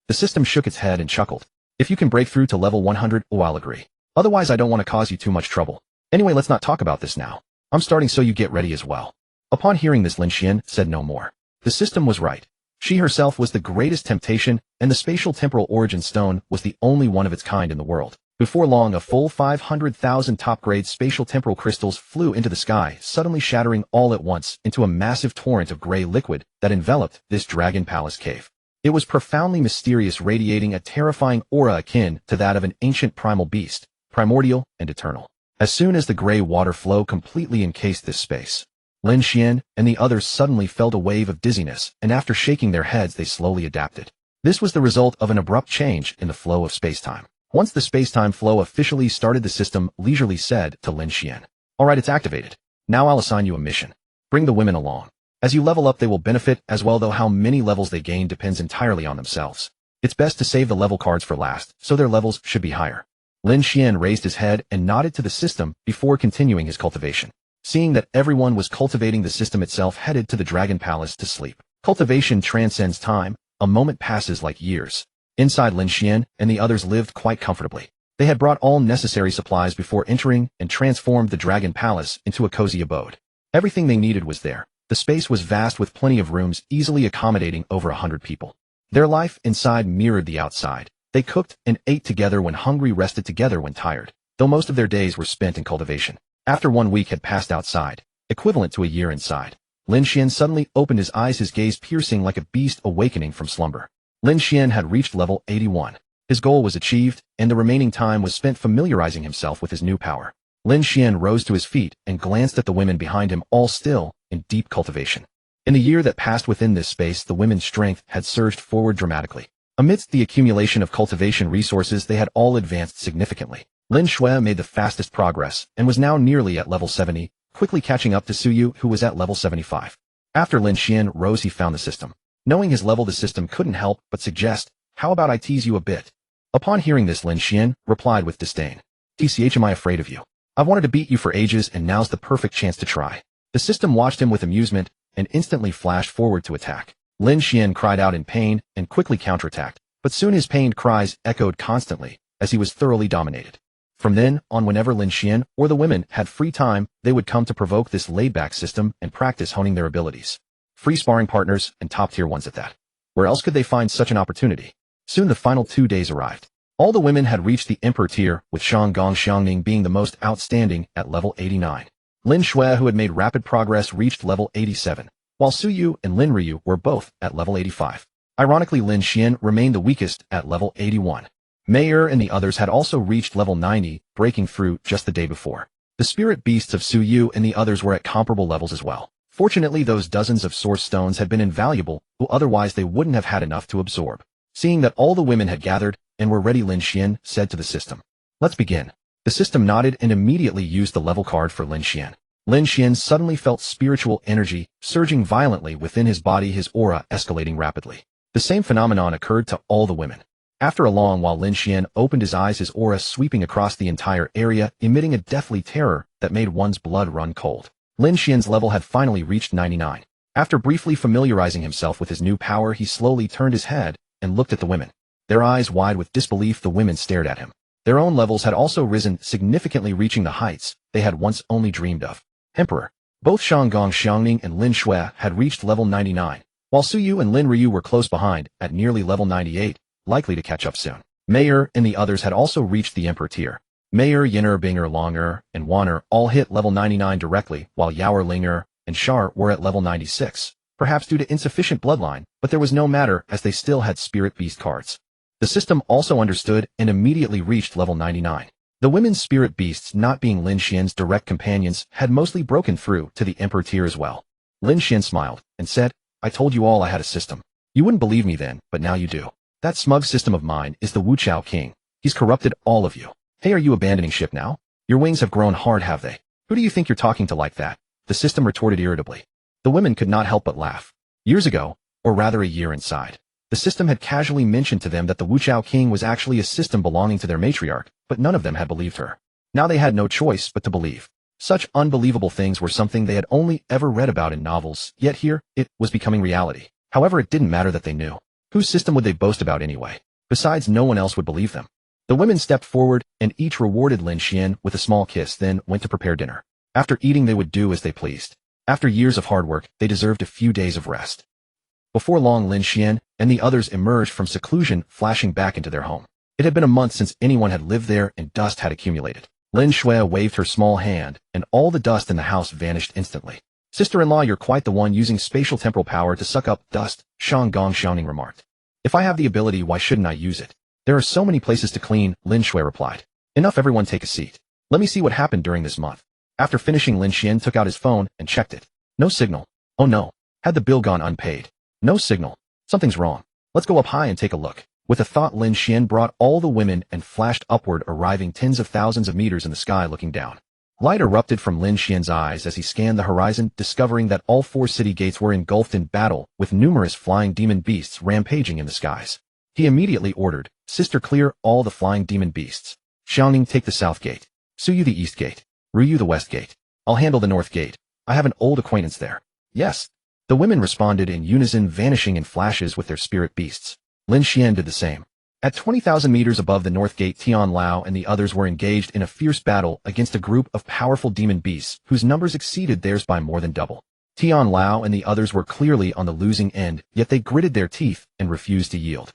The system shook its head and chuckled. "If you can break through to level 100, oh, I'll agree. Otherwise, I don't want to cause you too much trouble. Anyway, let's not talk about this now. I'm starting, so you get ready as well." Upon hearing this, Lin Xuan said no more. The system was right. She herself was the greatest temptation, and the spatial temporal origin stone was the only one of its kind in the world. Before long, a full 500,000 top-grade spatial temporal crystals flew into the sky, suddenly shattering all at once into a massive torrent of gray liquid that enveloped this dragon palace cave. It was profoundly mysterious, radiating a terrifying aura akin to that of an ancient primal beast, primordial and eternal. As soon as the gray water flow completely encased this space, Lin Xuan and the others suddenly felt a wave of dizziness, and after shaking their heads, they slowly adapted. This was the result of an abrupt change in the flow of space-time. Once the space-time flow officially started, the system leisurely said to Lin Xuan, "Alright, it's activated. Now I'll assign you a mission. Bring the women along." As you level up they will benefit as well, though how many levels they gain depends entirely on themselves. It's best to save the level cards for last, so their levels should be higher. Lin Xuan raised his head and nodded to the system before continuing his cultivation. Seeing that everyone was cultivating, the system itself headed to the Dragon Palace to sleep. Cultivation transcends time. A moment passes like years. Inside, Lin Xuan and the others lived quite comfortably. They had brought all necessary supplies before entering and transformed the Dragon Palace into a cozy abode. Everything they needed was there. The space was vast with plenty of rooms easily accommodating over 100 people. Their life inside mirrored the outside. They cooked and ate together when hungry, rested together when tired, though most of their days were spent in cultivation. After 1 week had passed outside, equivalent to a year inside, Lin Xuan suddenly opened his eyes, his gaze piercing like a beast awakening from slumber. Lin Xuan had reached level 81. His goal was achieved, and the remaining time was spent familiarizing himself with his new power. Lin Xuan rose to his feet and glanced at the women behind him, all still in deep cultivation. In the year that passed within this space, the women's strength had surged forward dramatically. Amidst the accumulation of cultivation resources, they had all advanced significantly. Lin Xuan made the fastest progress and was now nearly at level 70, quickly catching up to Suyu, who was at level 75. After Lin Xuan rose, he found the system. Knowing his level, the system couldn't help but suggest, "How about I tease you a bit?" Upon hearing this, Lin Xuan replied with disdain, "TCH, am I afraid of you? I've wanted to beat you for ages, and now's the perfect chance to try." The system watched him with amusement and instantly flashed forward to attack. Lin Xuan cried out in pain and quickly counterattacked, but soon his pained cries echoed constantly as he was thoroughly dominated. From then on, whenever Lin Xuan or the women had free time, they would come to provoke this laid-back system and practice honing their abilities. Free sparring partners, and top-tier ones at that. Where else could they find such an opportunity? Soon the final 2 days arrived. All the women had reached the Emperor tier, with Shanggong Xiangning being the most outstanding at level 89. Lin Xuan, who had made rapid progress, reached level 87, while Suyu and Lin Ryu were both at level 85. Ironically, Lin Xuan remained the weakest at level 81. Mayer and the others had also reached level 90, breaking through just the day before. The spirit beasts of Suyu and the others were at comparable levels as well. Fortunately, those dozens of source stones had been invaluable, though otherwise they wouldn't have had enough to absorb. Seeing that all the women had gathered and were ready, Lin Xuan said to the system, "Let's begin." The system nodded and immediately used the level card for Lin Xuan. Lin Xuan suddenly felt spiritual energy surging violently within his body, his aura escalating rapidly. The same phenomenon occurred to all the women. After a long while, Lin Xuan opened his eyes, his aura sweeping across the entire area, emitting a deathly terror that made one's blood run cold. Lin Xuan's level had finally reached 99. After briefly familiarizing himself with his new power, he slowly turned his head and looked at the women. Their eyes wide with disbelief, the women stared at him. Their own levels had also risen significantly, reaching the heights they had once only dreamed of. Emperor. Both Shanggong Xiangning and Lin Xuan had reached level 99, while Suyu and Lin Ryu were close behind at nearly level 98, likely to catch up soon. Mayer and the others had also reached the Emperor tier. Mayer, Yin'er, Binger, Longer, and Wan'er all hit level 99 directly, while Yaoer, Linger, and Shar were at level 96, perhaps due to insufficient bloodline, but there was no matter as they still had spirit beast cards. The system also understood and immediately reached level 99. The women's spirit beasts, not being Lin Xuan's direct companions, had mostly broken through to the Emperor tier as well. Lin Xuan smiled and said, "I told you all I had a system. You wouldn't believe me then, but now you do. That smug system of mine is the Wuchao King. He's corrupted all of you. Hey, are you abandoning ship now? Your wings have grown hard, have they? Who do you think you're talking to like that?" The system retorted irritably. The women could not help but laugh. Years ago, or rather a year inside, the system had casually mentioned to them that the Wuchao King was actually a system belonging to their matriarch, but none of them had believed her. Now they had no choice but to believe. Such unbelievable things were something they had only ever read about in novels, yet here, it was becoming reality. However, it didn't matter that they knew. Whose system would they boast about anyway? Besides, no one else would believe them. The women stepped forward and each rewarded Lin Xuan with a small kiss, then went to prepare dinner. After eating, they would do as they pleased. After years of hard work, they deserved a few days of rest. Before long, Lin Xuan and the others emerged from seclusion, flashing back into their home. It had been a month since anyone had lived there, and dust had accumulated. Lin Xuan waved her small hand, and all the dust in the house vanished instantly. "Sister-in-law, you're quite the one using spatial temporal power to suck up dust," Shanggong Xiangning remarked. "If I have the ability, why shouldn't I use it? There are so many places to clean," Lin Xuan replied. "Enough, everyone take a seat. Let me see what happened during this month." After finishing, Lin Xuan took out his phone and checked it. No signal. Oh no. Had the bill gone unpaid? No signal. Something's wrong. Let's go up high and take a look. With a thought, Lin Xuan brought all the women and flashed upward, arriving tens of thousands of meters in the sky looking down. Light erupted from Lin Xuan's eyes as he scanned the horizon, discovering that all 4 city gates were engulfed in battle, with numerous flying demon beasts rampaging in the skies. He immediately ordered, "Sister, clear all the flying demon beasts. Xiangning, take the south gate. Suyu the east gate. Ruyu the west gate. I'll handle the north gate. I have an old acquaintance there." "Yes." The women responded in unison, vanishing in flashes with their spirit beasts. Lin Xuan did the same. At 20,000 meters above the north gate, Tian Lao and the others were engaged in a fierce battle against a group of powerful demon beasts whose numbers exceeded theirs by more than double. Tian Lao and the others were clearly on the losing end, yet they gritted their teeth and refused to yield.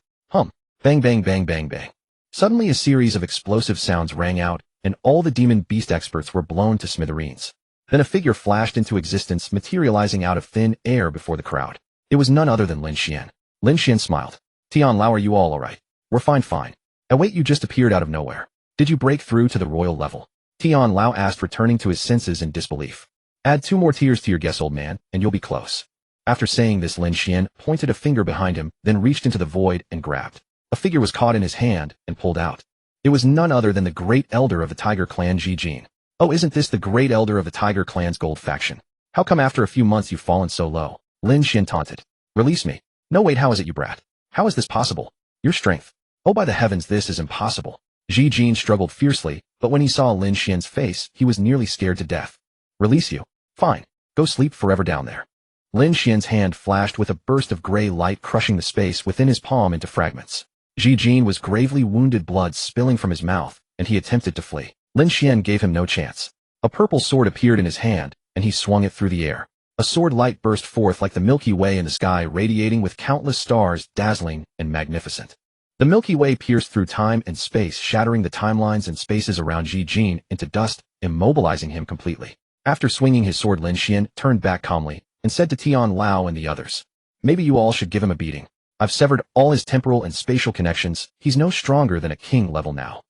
Bang bang bang bang bang. Suddenly a series of explosive sounds rang out, and all the demon beast experts were blown to smithereens. Then a figure flashed into existence, materializing out of thin air before the crowd. It was none other than Lin Xuan. Lin Xuan smiled. "Tian Lao, are you all alright?" "We're fine. Wait, you just appeared out of nowhere. Did you break through to the royal level?" Tian Lao asked, returning to his senses in disbelief. "Add 2 more tears to your guess, old man, and you'll be close." After saying this, Lin Xuan pointed a finger behind him, then reached into the void and grabbed. A figure was caught in his hand and pulled out. It was none other than the great elder of the Tiger Clan, Ji Jin. "Oh, isn't this the great elder of the Tiger Clan's gold faction? How come after a few months you've fallen so low?" Lin Xuan taunted. "Release me." "No, wait, how is it, you brat? How is this possible? Your strength. Oh, by the heavens, this is impossible." Ji Jin struggled fiercely, but when he saw Lin Xuan's face, he was nearly scared to death. "Release you? Fine. Go sleep forever down there." Lin Xuan's hand flashed with a burst of gray light, crushing the space within his palm into fragments. Ji Jin was gravely wounded, blood spilling from his mouth, and he attempted to flee. Lin Xuan gave him no chance. A purple sword appeared in his hand, and he swung it through the air. A sword light burst forth like the Milky Way in the sky, radiating with countless stars, dazzling and magnificent. The Milky Way pierced through time and space, shattering the timelines and spaces around Ji Jin into dust, immobilizing him completely. After swinging his sword, Lin Xuan turned back calmly and said to Tian Lao and the others, "Maybe you all should give him a beating. I've severed all his temporal and spatial connections. He's no stronger than a king level now."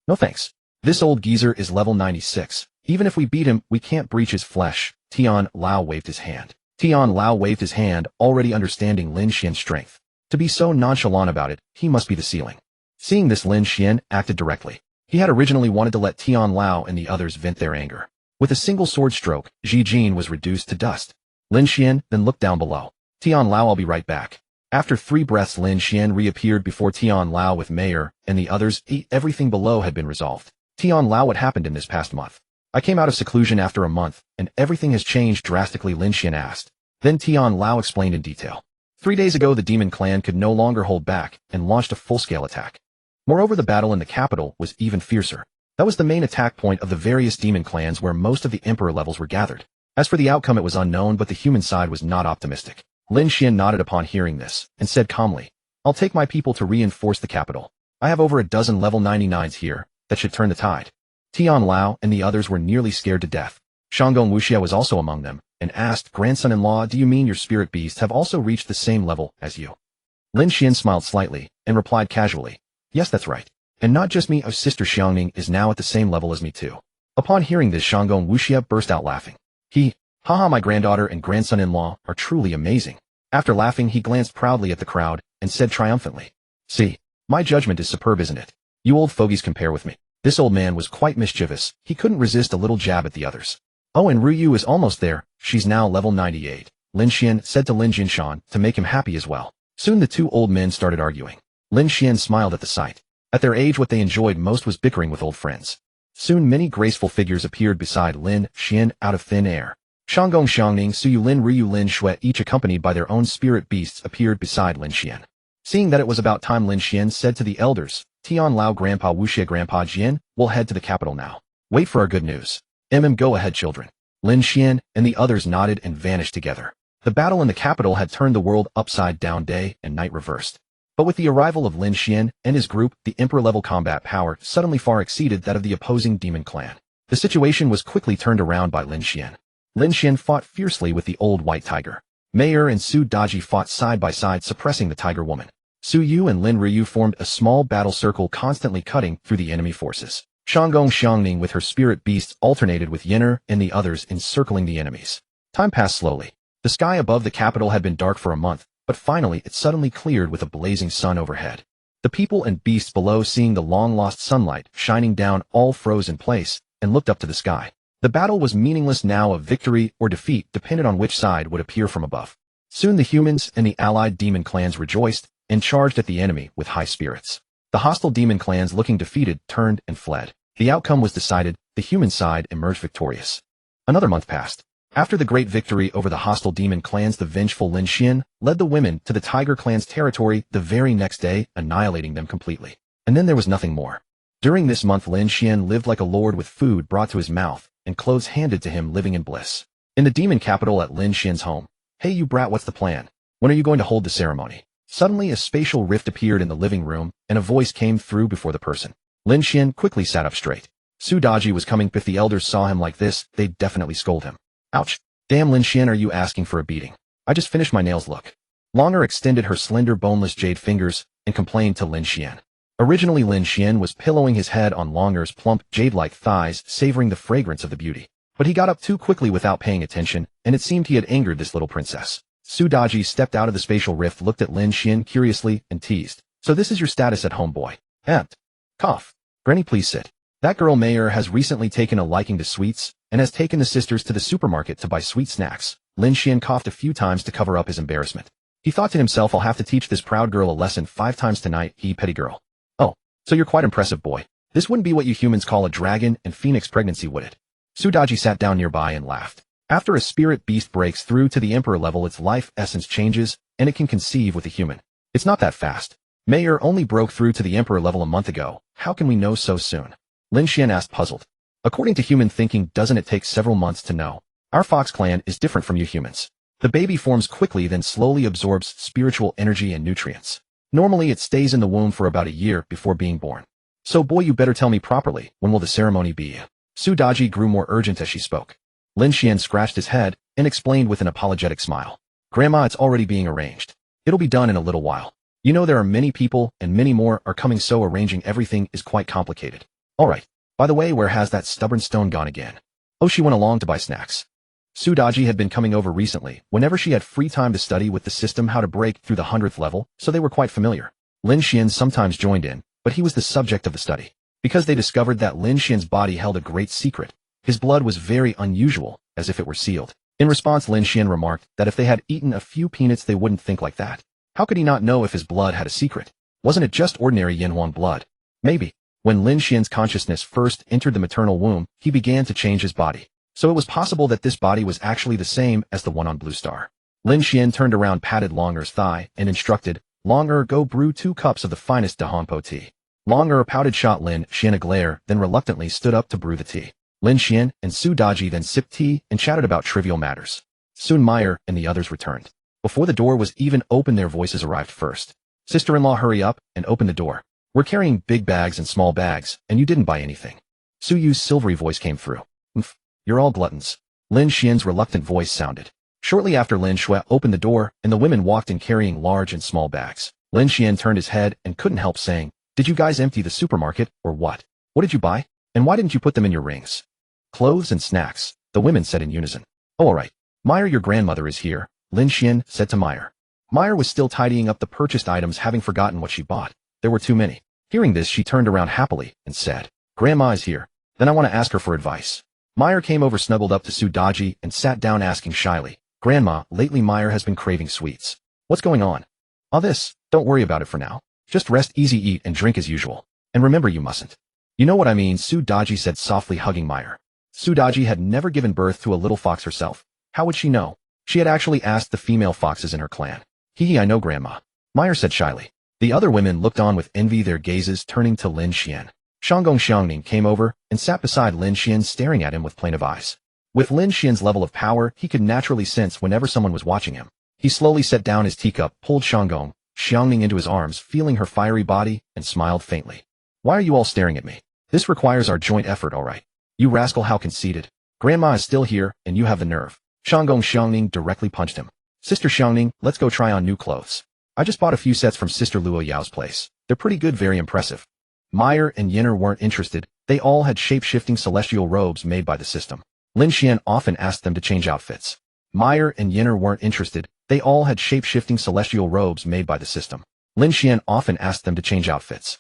No thanks. This old geezer is level 96. Even if we beat him, we can't breach his flesh." Tian Lao waved his hand. Already understanding Lin Xuan's strength. To be so nonchalant about it, he must be the ceiling. Seeing this, Lin Xuan acted directly. He had originally wanted to let Tian Lao and the others vent their anger. With a single sword stroke, Ji Jin was reduced to dust. Lin Xuan then looked down below. "Tian Lao, I'll be right back." After 3 breaths, Lin Xuan reappeared before Tian Lao with Mayor and the others. Everything below had been resolved. "Tian Lao, what happened in this past month?" "I came out of seclusion after a month, and everything has changed drastically," Lin Xuan asked. Then Tian Lao explained in detail. 3 days ago, the demon clan could no longer hold back and launched a full-scale attack. Moreover, the battle in the capital was even fiercer. That was the main attack point of the various demon clans where most of the emperor levels were gathered. As for the outcome, it was unknown, but the human side was not optimistic. Lin Xuan nodded upon hearing this and said calmly, "I'll take my people to reinforce the capital. I have over a dozen level 99s here that should turn the tide." Tian Lao and the others were nearly scared to death. Shanggong Wuxia was also among them and asked, "Grandson-in-law, do you mean your spirit beasts have also reached the same level as you?" Lin Xuan smiled slightly and replied casually, "Yes, that's right. And not just me, our sister Xiangning is now at the same level as me too." Upon hearing this, Shanggong Wuxia burst out laughing. Haha, my granddaughter and grandson-in-law are truly amazing." After laughing, he glanced proudly at the crowd and said triumphantly, "See, my judgment is superb, isn't it? You old fogies compare with me." This old man was quite mischievous. He couldn't resist a little jab at the others. "Oh, and Ruyu is almost there. She's now level 98. Lin Xuan said to Lin Jinshan to make him happy as well. Soon the 2 old men started arguing. Lin Xuan smiled at the sight. At their age, what they enjoyed most was bickering with old friends. Soon many graceful figures appeared beside Lin Xuan out of thin air. Shanggong, Xiangning, Suyu, Lin Ruyu, Lin Xue, each accompanied by their own spirit beasts, appeared beside Lin Xuan. Seeing that it was about time, Lin Xuan said to the elders, "Tian Lao, Grandpa Wuxia, Grandpa Jian, we'll head to the capital now. Wait for our good news." Go ahead, children." Lin Xuan and the others nodded and vanished together. The battle in the capital had turned the world upside down, day and night reversed. But with the arrival of Lin Xuan and his group, the emperor-level combat power suddenly far exceeded that of the opposing demon clan. The situation was quickly turned around by Lin Xuan. Lin Xuan fought fiercely with the old white tiger. Mayor and Su Daji fought side by side, suppressing the tiger woman. Su Yu and Lin Ruyu formed a small battle circle, constantly cutting through the enemy forces. Shanggong Xiangning with her spirit beasts alternated with Yenner and the others encircling the enemies. Time passed slowly. The sky above the capital had been dark for a month, but finally it suddenly cleared with a blazing sun overhead. The people and beasts below, seeing the long-lost sunlight shining down, all froze in place and looked up to the sky. The battle was meaningless now. A victory or defeat depended on which side would appear from above. Soon the humans and the allied demon clans rejoiced and charged at the enemy with high spirits. The hostile demon clans, looking defeated, turned and fled. The outcome was decided. The human side emerged victorious. Another month passed. After the great victory over the hostile demon clans, the vengeful Lin Xuan led the women to the tiger clan's territory the very next day, annihilating them completely. And then there was nothing more. During this month, Lin Xuan lived like a lord, with food brought to his mouth and clothes handed to him, living in bliss. In the demon capital at Lin Xuan's home. Hey you brat, what's the plan? When are you going to hold the ceremony? Suddenly a spatial rift appeared in the living room, and a voice came through before the person. Lin Xuan quickly sat up straight. Su Daji was coming. If the elders saw him like this, they'd definitely scold him. Ouch. Damn, Lin Xuan, are you asking for a beating? I just finished my nails. Look. Longer extended her slender boneless jade fingers and complained to Lin Xuan. Originally Lin Xuan was pillowing his head on Longer's plump jade-like thighs, savoring the fragrance of the beauty. But he got up too quickly without paying attention, and it seemed he had angered this little princess. Su Daji stepped out of the spatial rift, looked at Lin Xuan curiously, and teased. So this is your status at home, boy. Amped. Cough. Granny, please sit. That girl Mayor has recently taken a liking to sweets, and has taken the sisters to the supermarket to buy sweet snacks. Lin Xuan coughed a few times to cover up his embarrassment. He thought to himself, I'll have to teach this proud girl a lesson 5 times tonight, he petty girl. Oh, so you're quite impressive, boy. This wouldn't be what you humans call a dragon and phoenix pregnancy, would it? Su Daji sat down nearby and laughed. After a spirit beast breaks through to the emperor level, its life essence changes, and it can conceive with a human. It's not that fast. Mayor only broke through to the emperor level a month ago. How can we know so soon? Lin Xuan asked, puzzled. According to human thinking, doesn't it take several months to know? Our fox clan is different from you humans. The baby forms quickly, then slowly absorbs spiritual energy and nutrients. Normally it stays in the womb for about a year before being born. So boy, you better tell me properly, when will the ceremony be? Su Daji grew more urgent as she spoke. Lin Xuan scratched his head and explained with an apologetic smile. Grandma, it's already being arranged. It'll be done in a little while. You know there are many people and many more are coming, so arranging everything is quite complicated. Alright. By the way, where has that stubborn stone gone again? Oh, she went along to buy snacks. Su Daji had been coming over recently, whenever she had free time, to study with the system how to break through the 100th level, so they were quite familiar. Lin Xuan sometimes joined in, but he was the subject of the study. Because they discovered that Lin Xuan's body held a great secret. His blood was very unusual, as if it were sealed. In response, Lin Xuan remarked that if they had eaten a few peanuts they wouldn't think like that. How could he not know if his blood had a secret? Wasn't it just ordinary Yinhuan blood? Maybe. When Lin Xuan's consciousness first entered the maternal womb, he began to change his body. So it was possible that this body was actually the same as the one on Blue Star. Lin Xuan turned around, patted Longer's thigh, and instructed, Longer, go brew 2 cups of the finest Dahanpo tea. Longer pouted, shot Lin Xuan a glare, then reluctantly stood up to brew the tea. Lin Xuan and Su Daji then sipped tea and chatted about trivial matters. Soon Meyer and the others returned. Before the door was even open, their voices arrived first. Sister-in-law, hurry up and open the door. We're carrying big bags and small bags, and you didn't buy anything. Su Yu's silvery voice came through. You're all gluttons. Lin Xuan's reluctant voice sounded. Shortly after, Lin Xuan opened the door, and the women walked in carrying large and small bags. Lin Xuan turned his head and couldn't help saying, Did you guys empty the supermarket, or what? What did you buy? And why didn't you put them in your rings? Clothes and snacks, the women said in unison. Oh, all right. Meyer, your grandmother is here, Lin Xuan said to Meyer. Meyer was still tidying up the purchased items, having forgotten what she bought. There were too many. Hearing this, she turned around happily and said, Grandma is here. Then I want to ask her for advice. Meyer came over, snuggled up to Su Daji, and sat down, asking shyly, Grandma, lately Meyer has been craving sweets. What's going on? All this, don't worry about it for now. Just rest easy, eat and drink as usual. And remember, you mustn't. You know what I mean, Su Daji said softly, hugging Meyer. Su Daji had never given birth to a little fox herself. How would she know? She had actually asked the female foxes in her clan. Hee, I know, Grandma. Meyer said shyly. The other women looked on with envy, their gazes turning to Lin Xuan. Shanggong Xiangning came over and sat beside Lin Xuan, staring at him with plaintive eyes. With Lin Xuan's level of power, he could naturally sense whenever someone was watching him. He slowly set down his teacup, pulled Shanggong Xiangning into his arms, feeling her fiery body, and smiled faintly. Why are you all staring at me? This requires our joint effort, all right. You rascal, how conceited. Grandma is still here, and you have the nerve. Shanggong Xiangning directly punched him. Sister Xiangning, let's go try on new clothes. I just bought a few sets from Sister Luo Yao's place. They're pretty good, very impressive. Meyer and Yinner weren't interested. They all had shape-shifting celestial robes made by the system. Lin Xuan often asked them to change outfits. Meyer and Yinner weren't interested. They all had shape-shifting celestial robes made by the system. Lin Xuan often asked them to change outfits.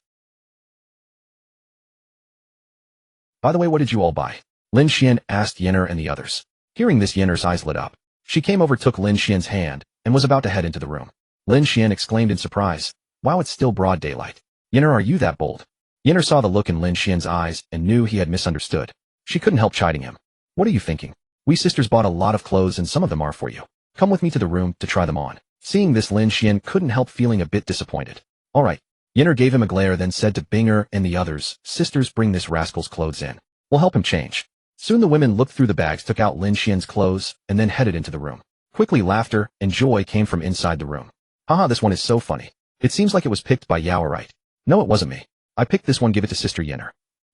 By the way, what did you all buy? Lin Xuan asked Yenner and the others. Hearing this, Yenner's eyes lit up. She came over, took Lin Xuan's hand, and was about to head into the room. Lin Xuan exclaimed in surprise, "Wow, it's still broad daylight. Yenner, are you that bold?" Yenner saw the look in Lin Xuan's eyes and knew he had misunderstood. She couldn't help chiding him. "What are you thinking? We sisters bought a lot of clothes and some of them are for you. Come with me to the room to try them on." Seeing this, Lin Xuan couldn't help feeling a bit disappointed. "All right." Yenner gave him a glare, then said to Binger and the others, "Sisters, bring this rascal's clothes in. We'll help him change." Soon the women looked through the bags, took out Lin Xuan's clothes, and then headed into the room. Quickly, laughter and joy came from inside the room. "Haha, this one is so funny. It seems like it was picked by Yao, right?" "No, it wasn't me. I picked this one, give it to Sister Yenner."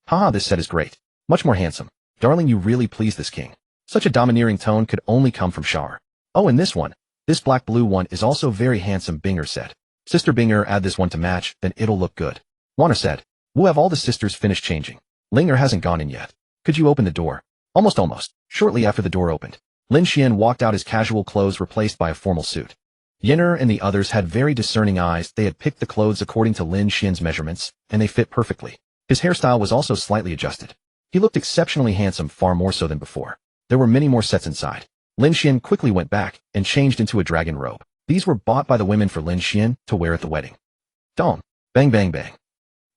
"Haha, this set is great. Much more handsome. Darling, you really please this king." Such a domineering tone could only come from Shar. "Oh, and this one. This black-blue one is also very handsome," Binger said. "Sister Binger, add this one to match, then it'll look good." Wanner said. "We'll have all the sisters finished changing. Linger hasn't gone in yet. Could you open the door?" Almost. Shortly after the door opened, Lin Xuan walked out, his casual clothes replaced by a formal suit. Yenner and the others had very discerning eyes. They had picked the clothes according to Lin Xuan's measurements, and they fit perfectly. His hairstyle was also slightly adjusted. He looked exceptionally handsome, far more so than before. There were many more sets inside. Lin Xuan quickly went back and changed into a dragon robe. These were bought by the women for Lin Xuan to wear at the wedding. Dong! Bang bang bang.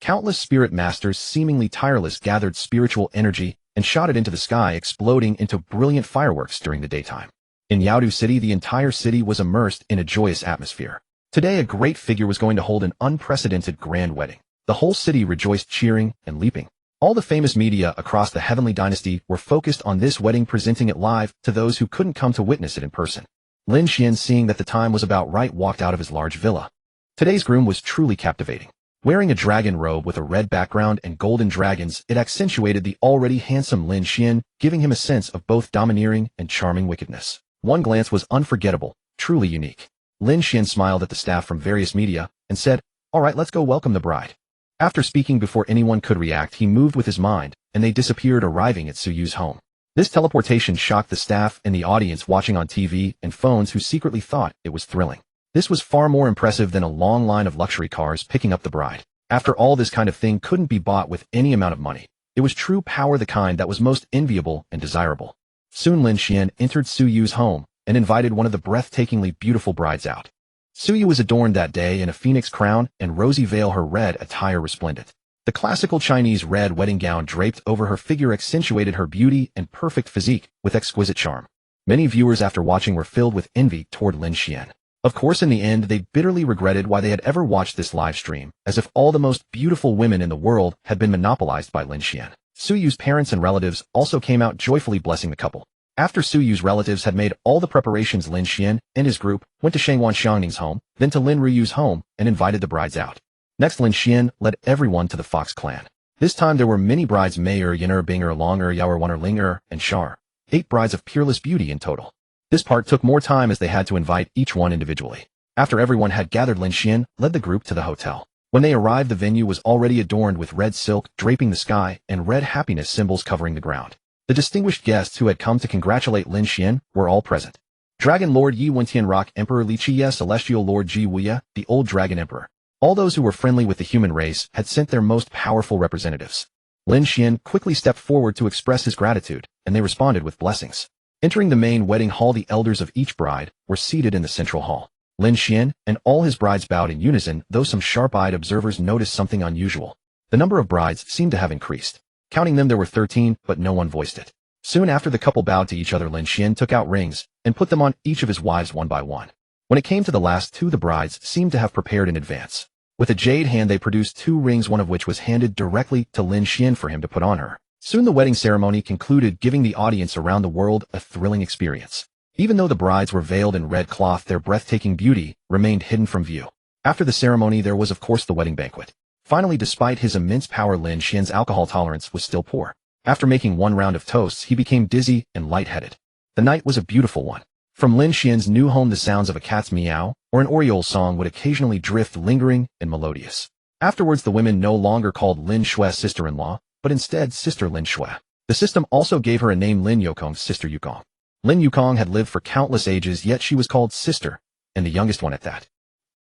Countless spirit masters, seemingly tireless, gathered spiritual energy and shot it into the sky, exploding into brilliant fireworks during the daytime. In Yaodu City, the entire city was immersed in a joyous atmosphere. Today, a great figure was going to hold an unprecedented grand wedding. The whole city rejoiced, cheering and leaping. All the famous media across the Heavenly Dynasty were focused on this wedding, presenting it live to those who couldn't come to witness it in person. Lin Xuan, seeing that the time was about right, walked out of his large villa. Today's groom was truly captivating. Wearing a dragon robe with a red background and golden dragons, it accentuated the already handsome Lin Xuan, giving him a sense of both domineering and charming wickedness. One glance was unforgettable, truly unique. Lin Xuan smiled at the staff from various media and said, "All right, let's go welcome the bride." After speaking before anyone could react, he moved with his mind, and they disappeared, arriving at Suyu's home. This teleportation shocked the staff and the audience watching on TV and phones, who secretly thought it was thrilling. This was far more impressive than a long line of luxury cars picking up the bride. After all, this kind of thing couldn't be bought with any amount of money. It was true power, the kind that was most enviable and desirable. Soon Lin Xuan entered Suyu's home and invited one of the breathtakingly beautiful brides out. Suyu was adorned that day in a phoenix crown and rosy veil, her red attire resplendent. The classical Chinese red wedding gown draped over her figure accentuated her beauty and perfect physique with exquisite charm. Many viewers, after watching, were filled with envy toward Lin Xuan. Of course, in the end, they bitterly regretted why they had ever watched this live stream, as if all the most beautiful women in the world had been monopolized by Lin Xuan. Suyu's parents and relatives also came out, joyfully blessing the couple. After Suyu's relatives had made all the preparations, Lin Xuan and his group went to Shangwan Xiangning's home, then to Lin Ruyu's home, and invited the brides out. Next, Lin Xuan led everyone to the Fox clan. This time there were many brides: Mayer, Yenner, Binger, Longer, Yaoer, Wanner, Linger, and Shar. 8 brides of peerless beauty in total. This part took more time as they had to invite each one individually. After everyone had gathered, Lin Xuan led the group to the hotel. When they arrived, the venue was already adorned with red silk draping the sky and red happiness symbols covering the ground. The distinguished guests who had come to congratulate Lin Xuan were all present. Dragon Lord Yi Wentian, Rock Emperor Li Qiye, Celestial Lord Ji Wuya, the Old Dragon Emperor. All those who were friendly with the human race had sent their most powerful representatives. Lin Xuan quickly stepped forward to express his gratitude, and they responded with blessings. Entering the main wedding hall, the elders of each bride were seated in the central hall. Lin Xuan and all his brides bowed in unison, though some sharp-eyed observers noticed something unusual. The number of brides seemed to have increased. Counting them, there were 13, but no one voiced it. Soon after the couple bowed to each other, Lin Xuan took out rings and put them on each of his wives one by one. When it came to the last 2, the brides seemed to have prepared in advance. With a jade hand, they produced 2 rings, one of which was handed directly to Lin Xuan for him to put on her. Soon the wedding ceremony concluded, giving the audience around the world a thrilling experience. Even though the brides were veiled in red cloth, their breathtaking beauty remained hidden from view. After the ceremony, there was of course the wedding banquet. Finally, despite his immense power, Lin Xuan's alcohol tolerance was still poor. After making 1 round of toasts, he became dizzy and lightheaded. The night was a beautiful one. From Lin Xuan's new home, the sounds of a cat's meow or an oriole's song would occasionally drift, lingering and melodious. Afterwards, the women no longer called Lin Shui sister-in-law, but instead Sister Lin Shui. The system also gave her a name, Lin Yukong, Sister Yukong. Lin Yukong had lived for countless ages, yet she was called sister, and the youngest one at that.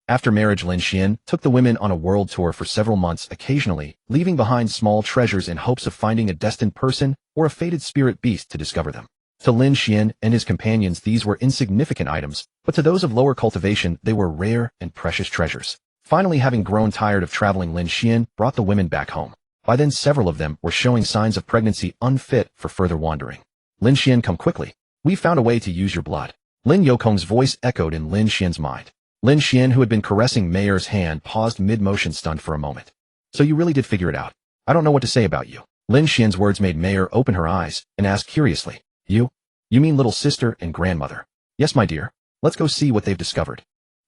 After marriage, Lin Xuan took the women on a world tour for several months, occasionally leaving behind small treasures in hopes of finding a destined person or a fated spirit beast to discover them. To Lin Xuan and his companions, these were insignificant items, but to those of lower cultivation, they were rare and precious treasures. Finally, having grown tired of traveling, Lin Xuan brought the women back home. By then, several of them were showing signs of pregnancy, unfit for further wandering. Lin Xuan, come quickly. We found a way to use your blood. Lin Yukong's voice echoed in Lin Xuan's mind. Lin Xuan, who had been caressing Mayer's hand, paused mid-motion, stunned for a moment. So you really did figure it out. I don't know what to say about you. Lin Xuan's words made Mayer open her eyes and ask curiously, You mean little sister and grandmother? Yes, my dear. Let's go see what they've discovered.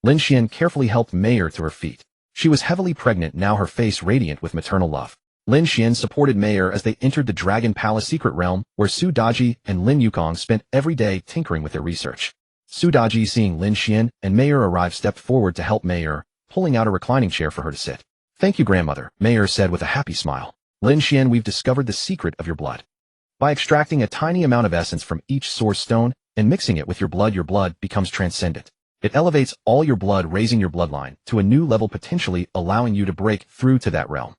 Lin Xuan carefully helped Mayer to her feet. She was heavily pregnant, now her face radiant with maternal love. Lin Xuan supported Mayer as they entered the Dragon Palace secret realm, where Su Daji and Lin Yukong spent every day tinkering with their research. Su Daji, seeing Lin Xuan and Mayer arrive, stepped forward to help Mayer, pulling out a reclining chair for her to sit. Thank you, grandmother, Mayer said with a happy smile. Lin Xuan, we've discovered the secret of your blood. By extracting a tiny amount of essence from each source stone and mixing it with your blood becomes transcendent. It elevates all your blood, raising your bloodline to a new level, potentially allowing you to break through to that realm.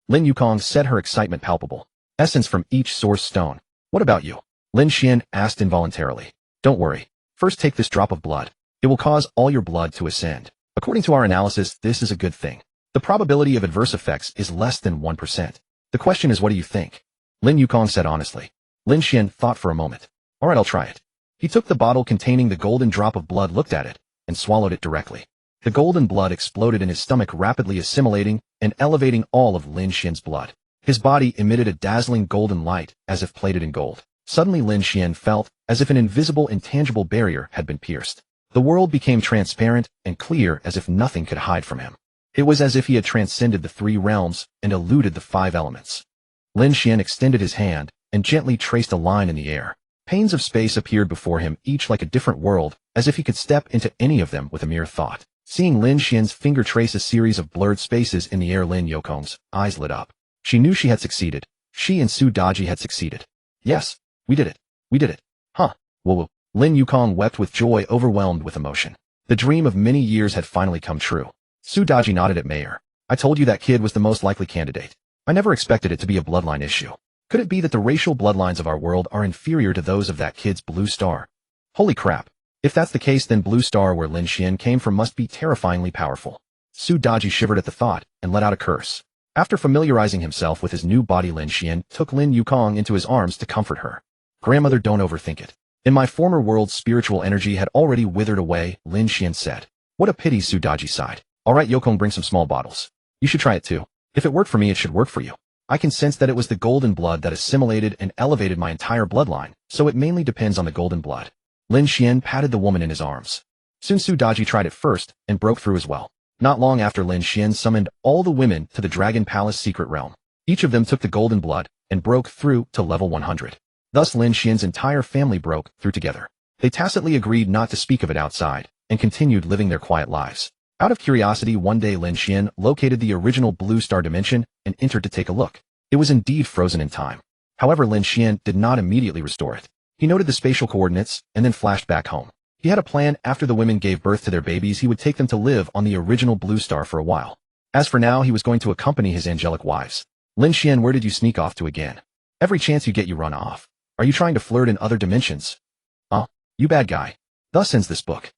Lin Yukong said, her excitement palpable. Essence from each source stone. What about you? Lin Xuan asked involuntarily. Don't worry. First, take this drop of blood. It will cause all your blood to ascend. According to our analysis, this is a good thing. The probability of adverse effects is less than 1%. The question is, what do you think? Lin Yukong said honestly. Lin Xuan thought for a moment. All right, I'll try it. He took the bottle containing the golden drop of blood, looked at it, and swallowed it directly. The golden blood exploded in his stomach, rapidly assimilating and elevating all of Lin Xuan's blood. His body emitted a dazzling golden light, as if plated in gold. Suddenly Lin Xuan felt as if an invisible, intangible barrier had been pierced. The world became transparent and clear, as if nothing could hide from him. It was as if he had transcended the 3 realms and eluded the 5 elements. Lin Xuan extended his hand and gently traced a line in the air. Panes of space appeared before him, each like a different world, as if he could step into any of them with a mere thought. Seeing Lin Xuan's finger trace a series of blurred spaces in the air, Lin Yukong's eyes lit up. She knew she had succeeded. She and Su Daji had succeeded. Yes, we did it. We did it. Huh. Whoa. Lin Yukong wept with joy, overwhelmed with emotion. The dream of many years had finally come true. Su Daji nodded at Mayer. I told you that kid was the most likely candidate. I never expected it to be a bloodline issue. Could it be that the racial bloodlines of our world are inferior to those of that kid's blue star? Holy crap. If that's the case, then blue star, where Lin Xuan came from, must be terrifyingly powerful. Su Daji shivered at the thought and let out a curse. After familiarizing himself with his new body, Lin Xuan took Lin Yukong into his arms to comfort her. Grandmother, don't overthink it. In my former world, spiritual energy had already withered away, Lin Xuan said. What a pity, Su Daji sighed. All right, Yukong, bring some small bottles. You should try it too. If it worked for me, it should work for you. I can sense that it was the golden blood that assimilated and elevated my entire bloodline, so it mainly depends on the golden blood. Lin Xuan patted the woman in his arms. Soon Su Daji tried it first and broke through as well. Not long after, Lin Xuan summoned all the women to the Dragon Palace secret realm. Each of them took the golden blood and broke through to level 100. Thus Lin Xuan's entire family broke through together. They tacitly agreed not to speak of it outside and continued living their quiet lives. Out of curiosity, one day Lin Xuan located the original blue star dimension and entered to take a look. It was indeed frozen in time. However, Lin Xuan did not immediately restore it. He noted the spatial coordinates and then flashed back home. He had a plan. After the women gave birth to their babies, he would take them to live on the original blue star for a while. As for now, he was going to accompany his angelic wives. Lin Xuan, where did you sneak off to again? Every chance you get, you run off. Are you trying to flirt in other dimensions? You bad guy. Thus ends this book.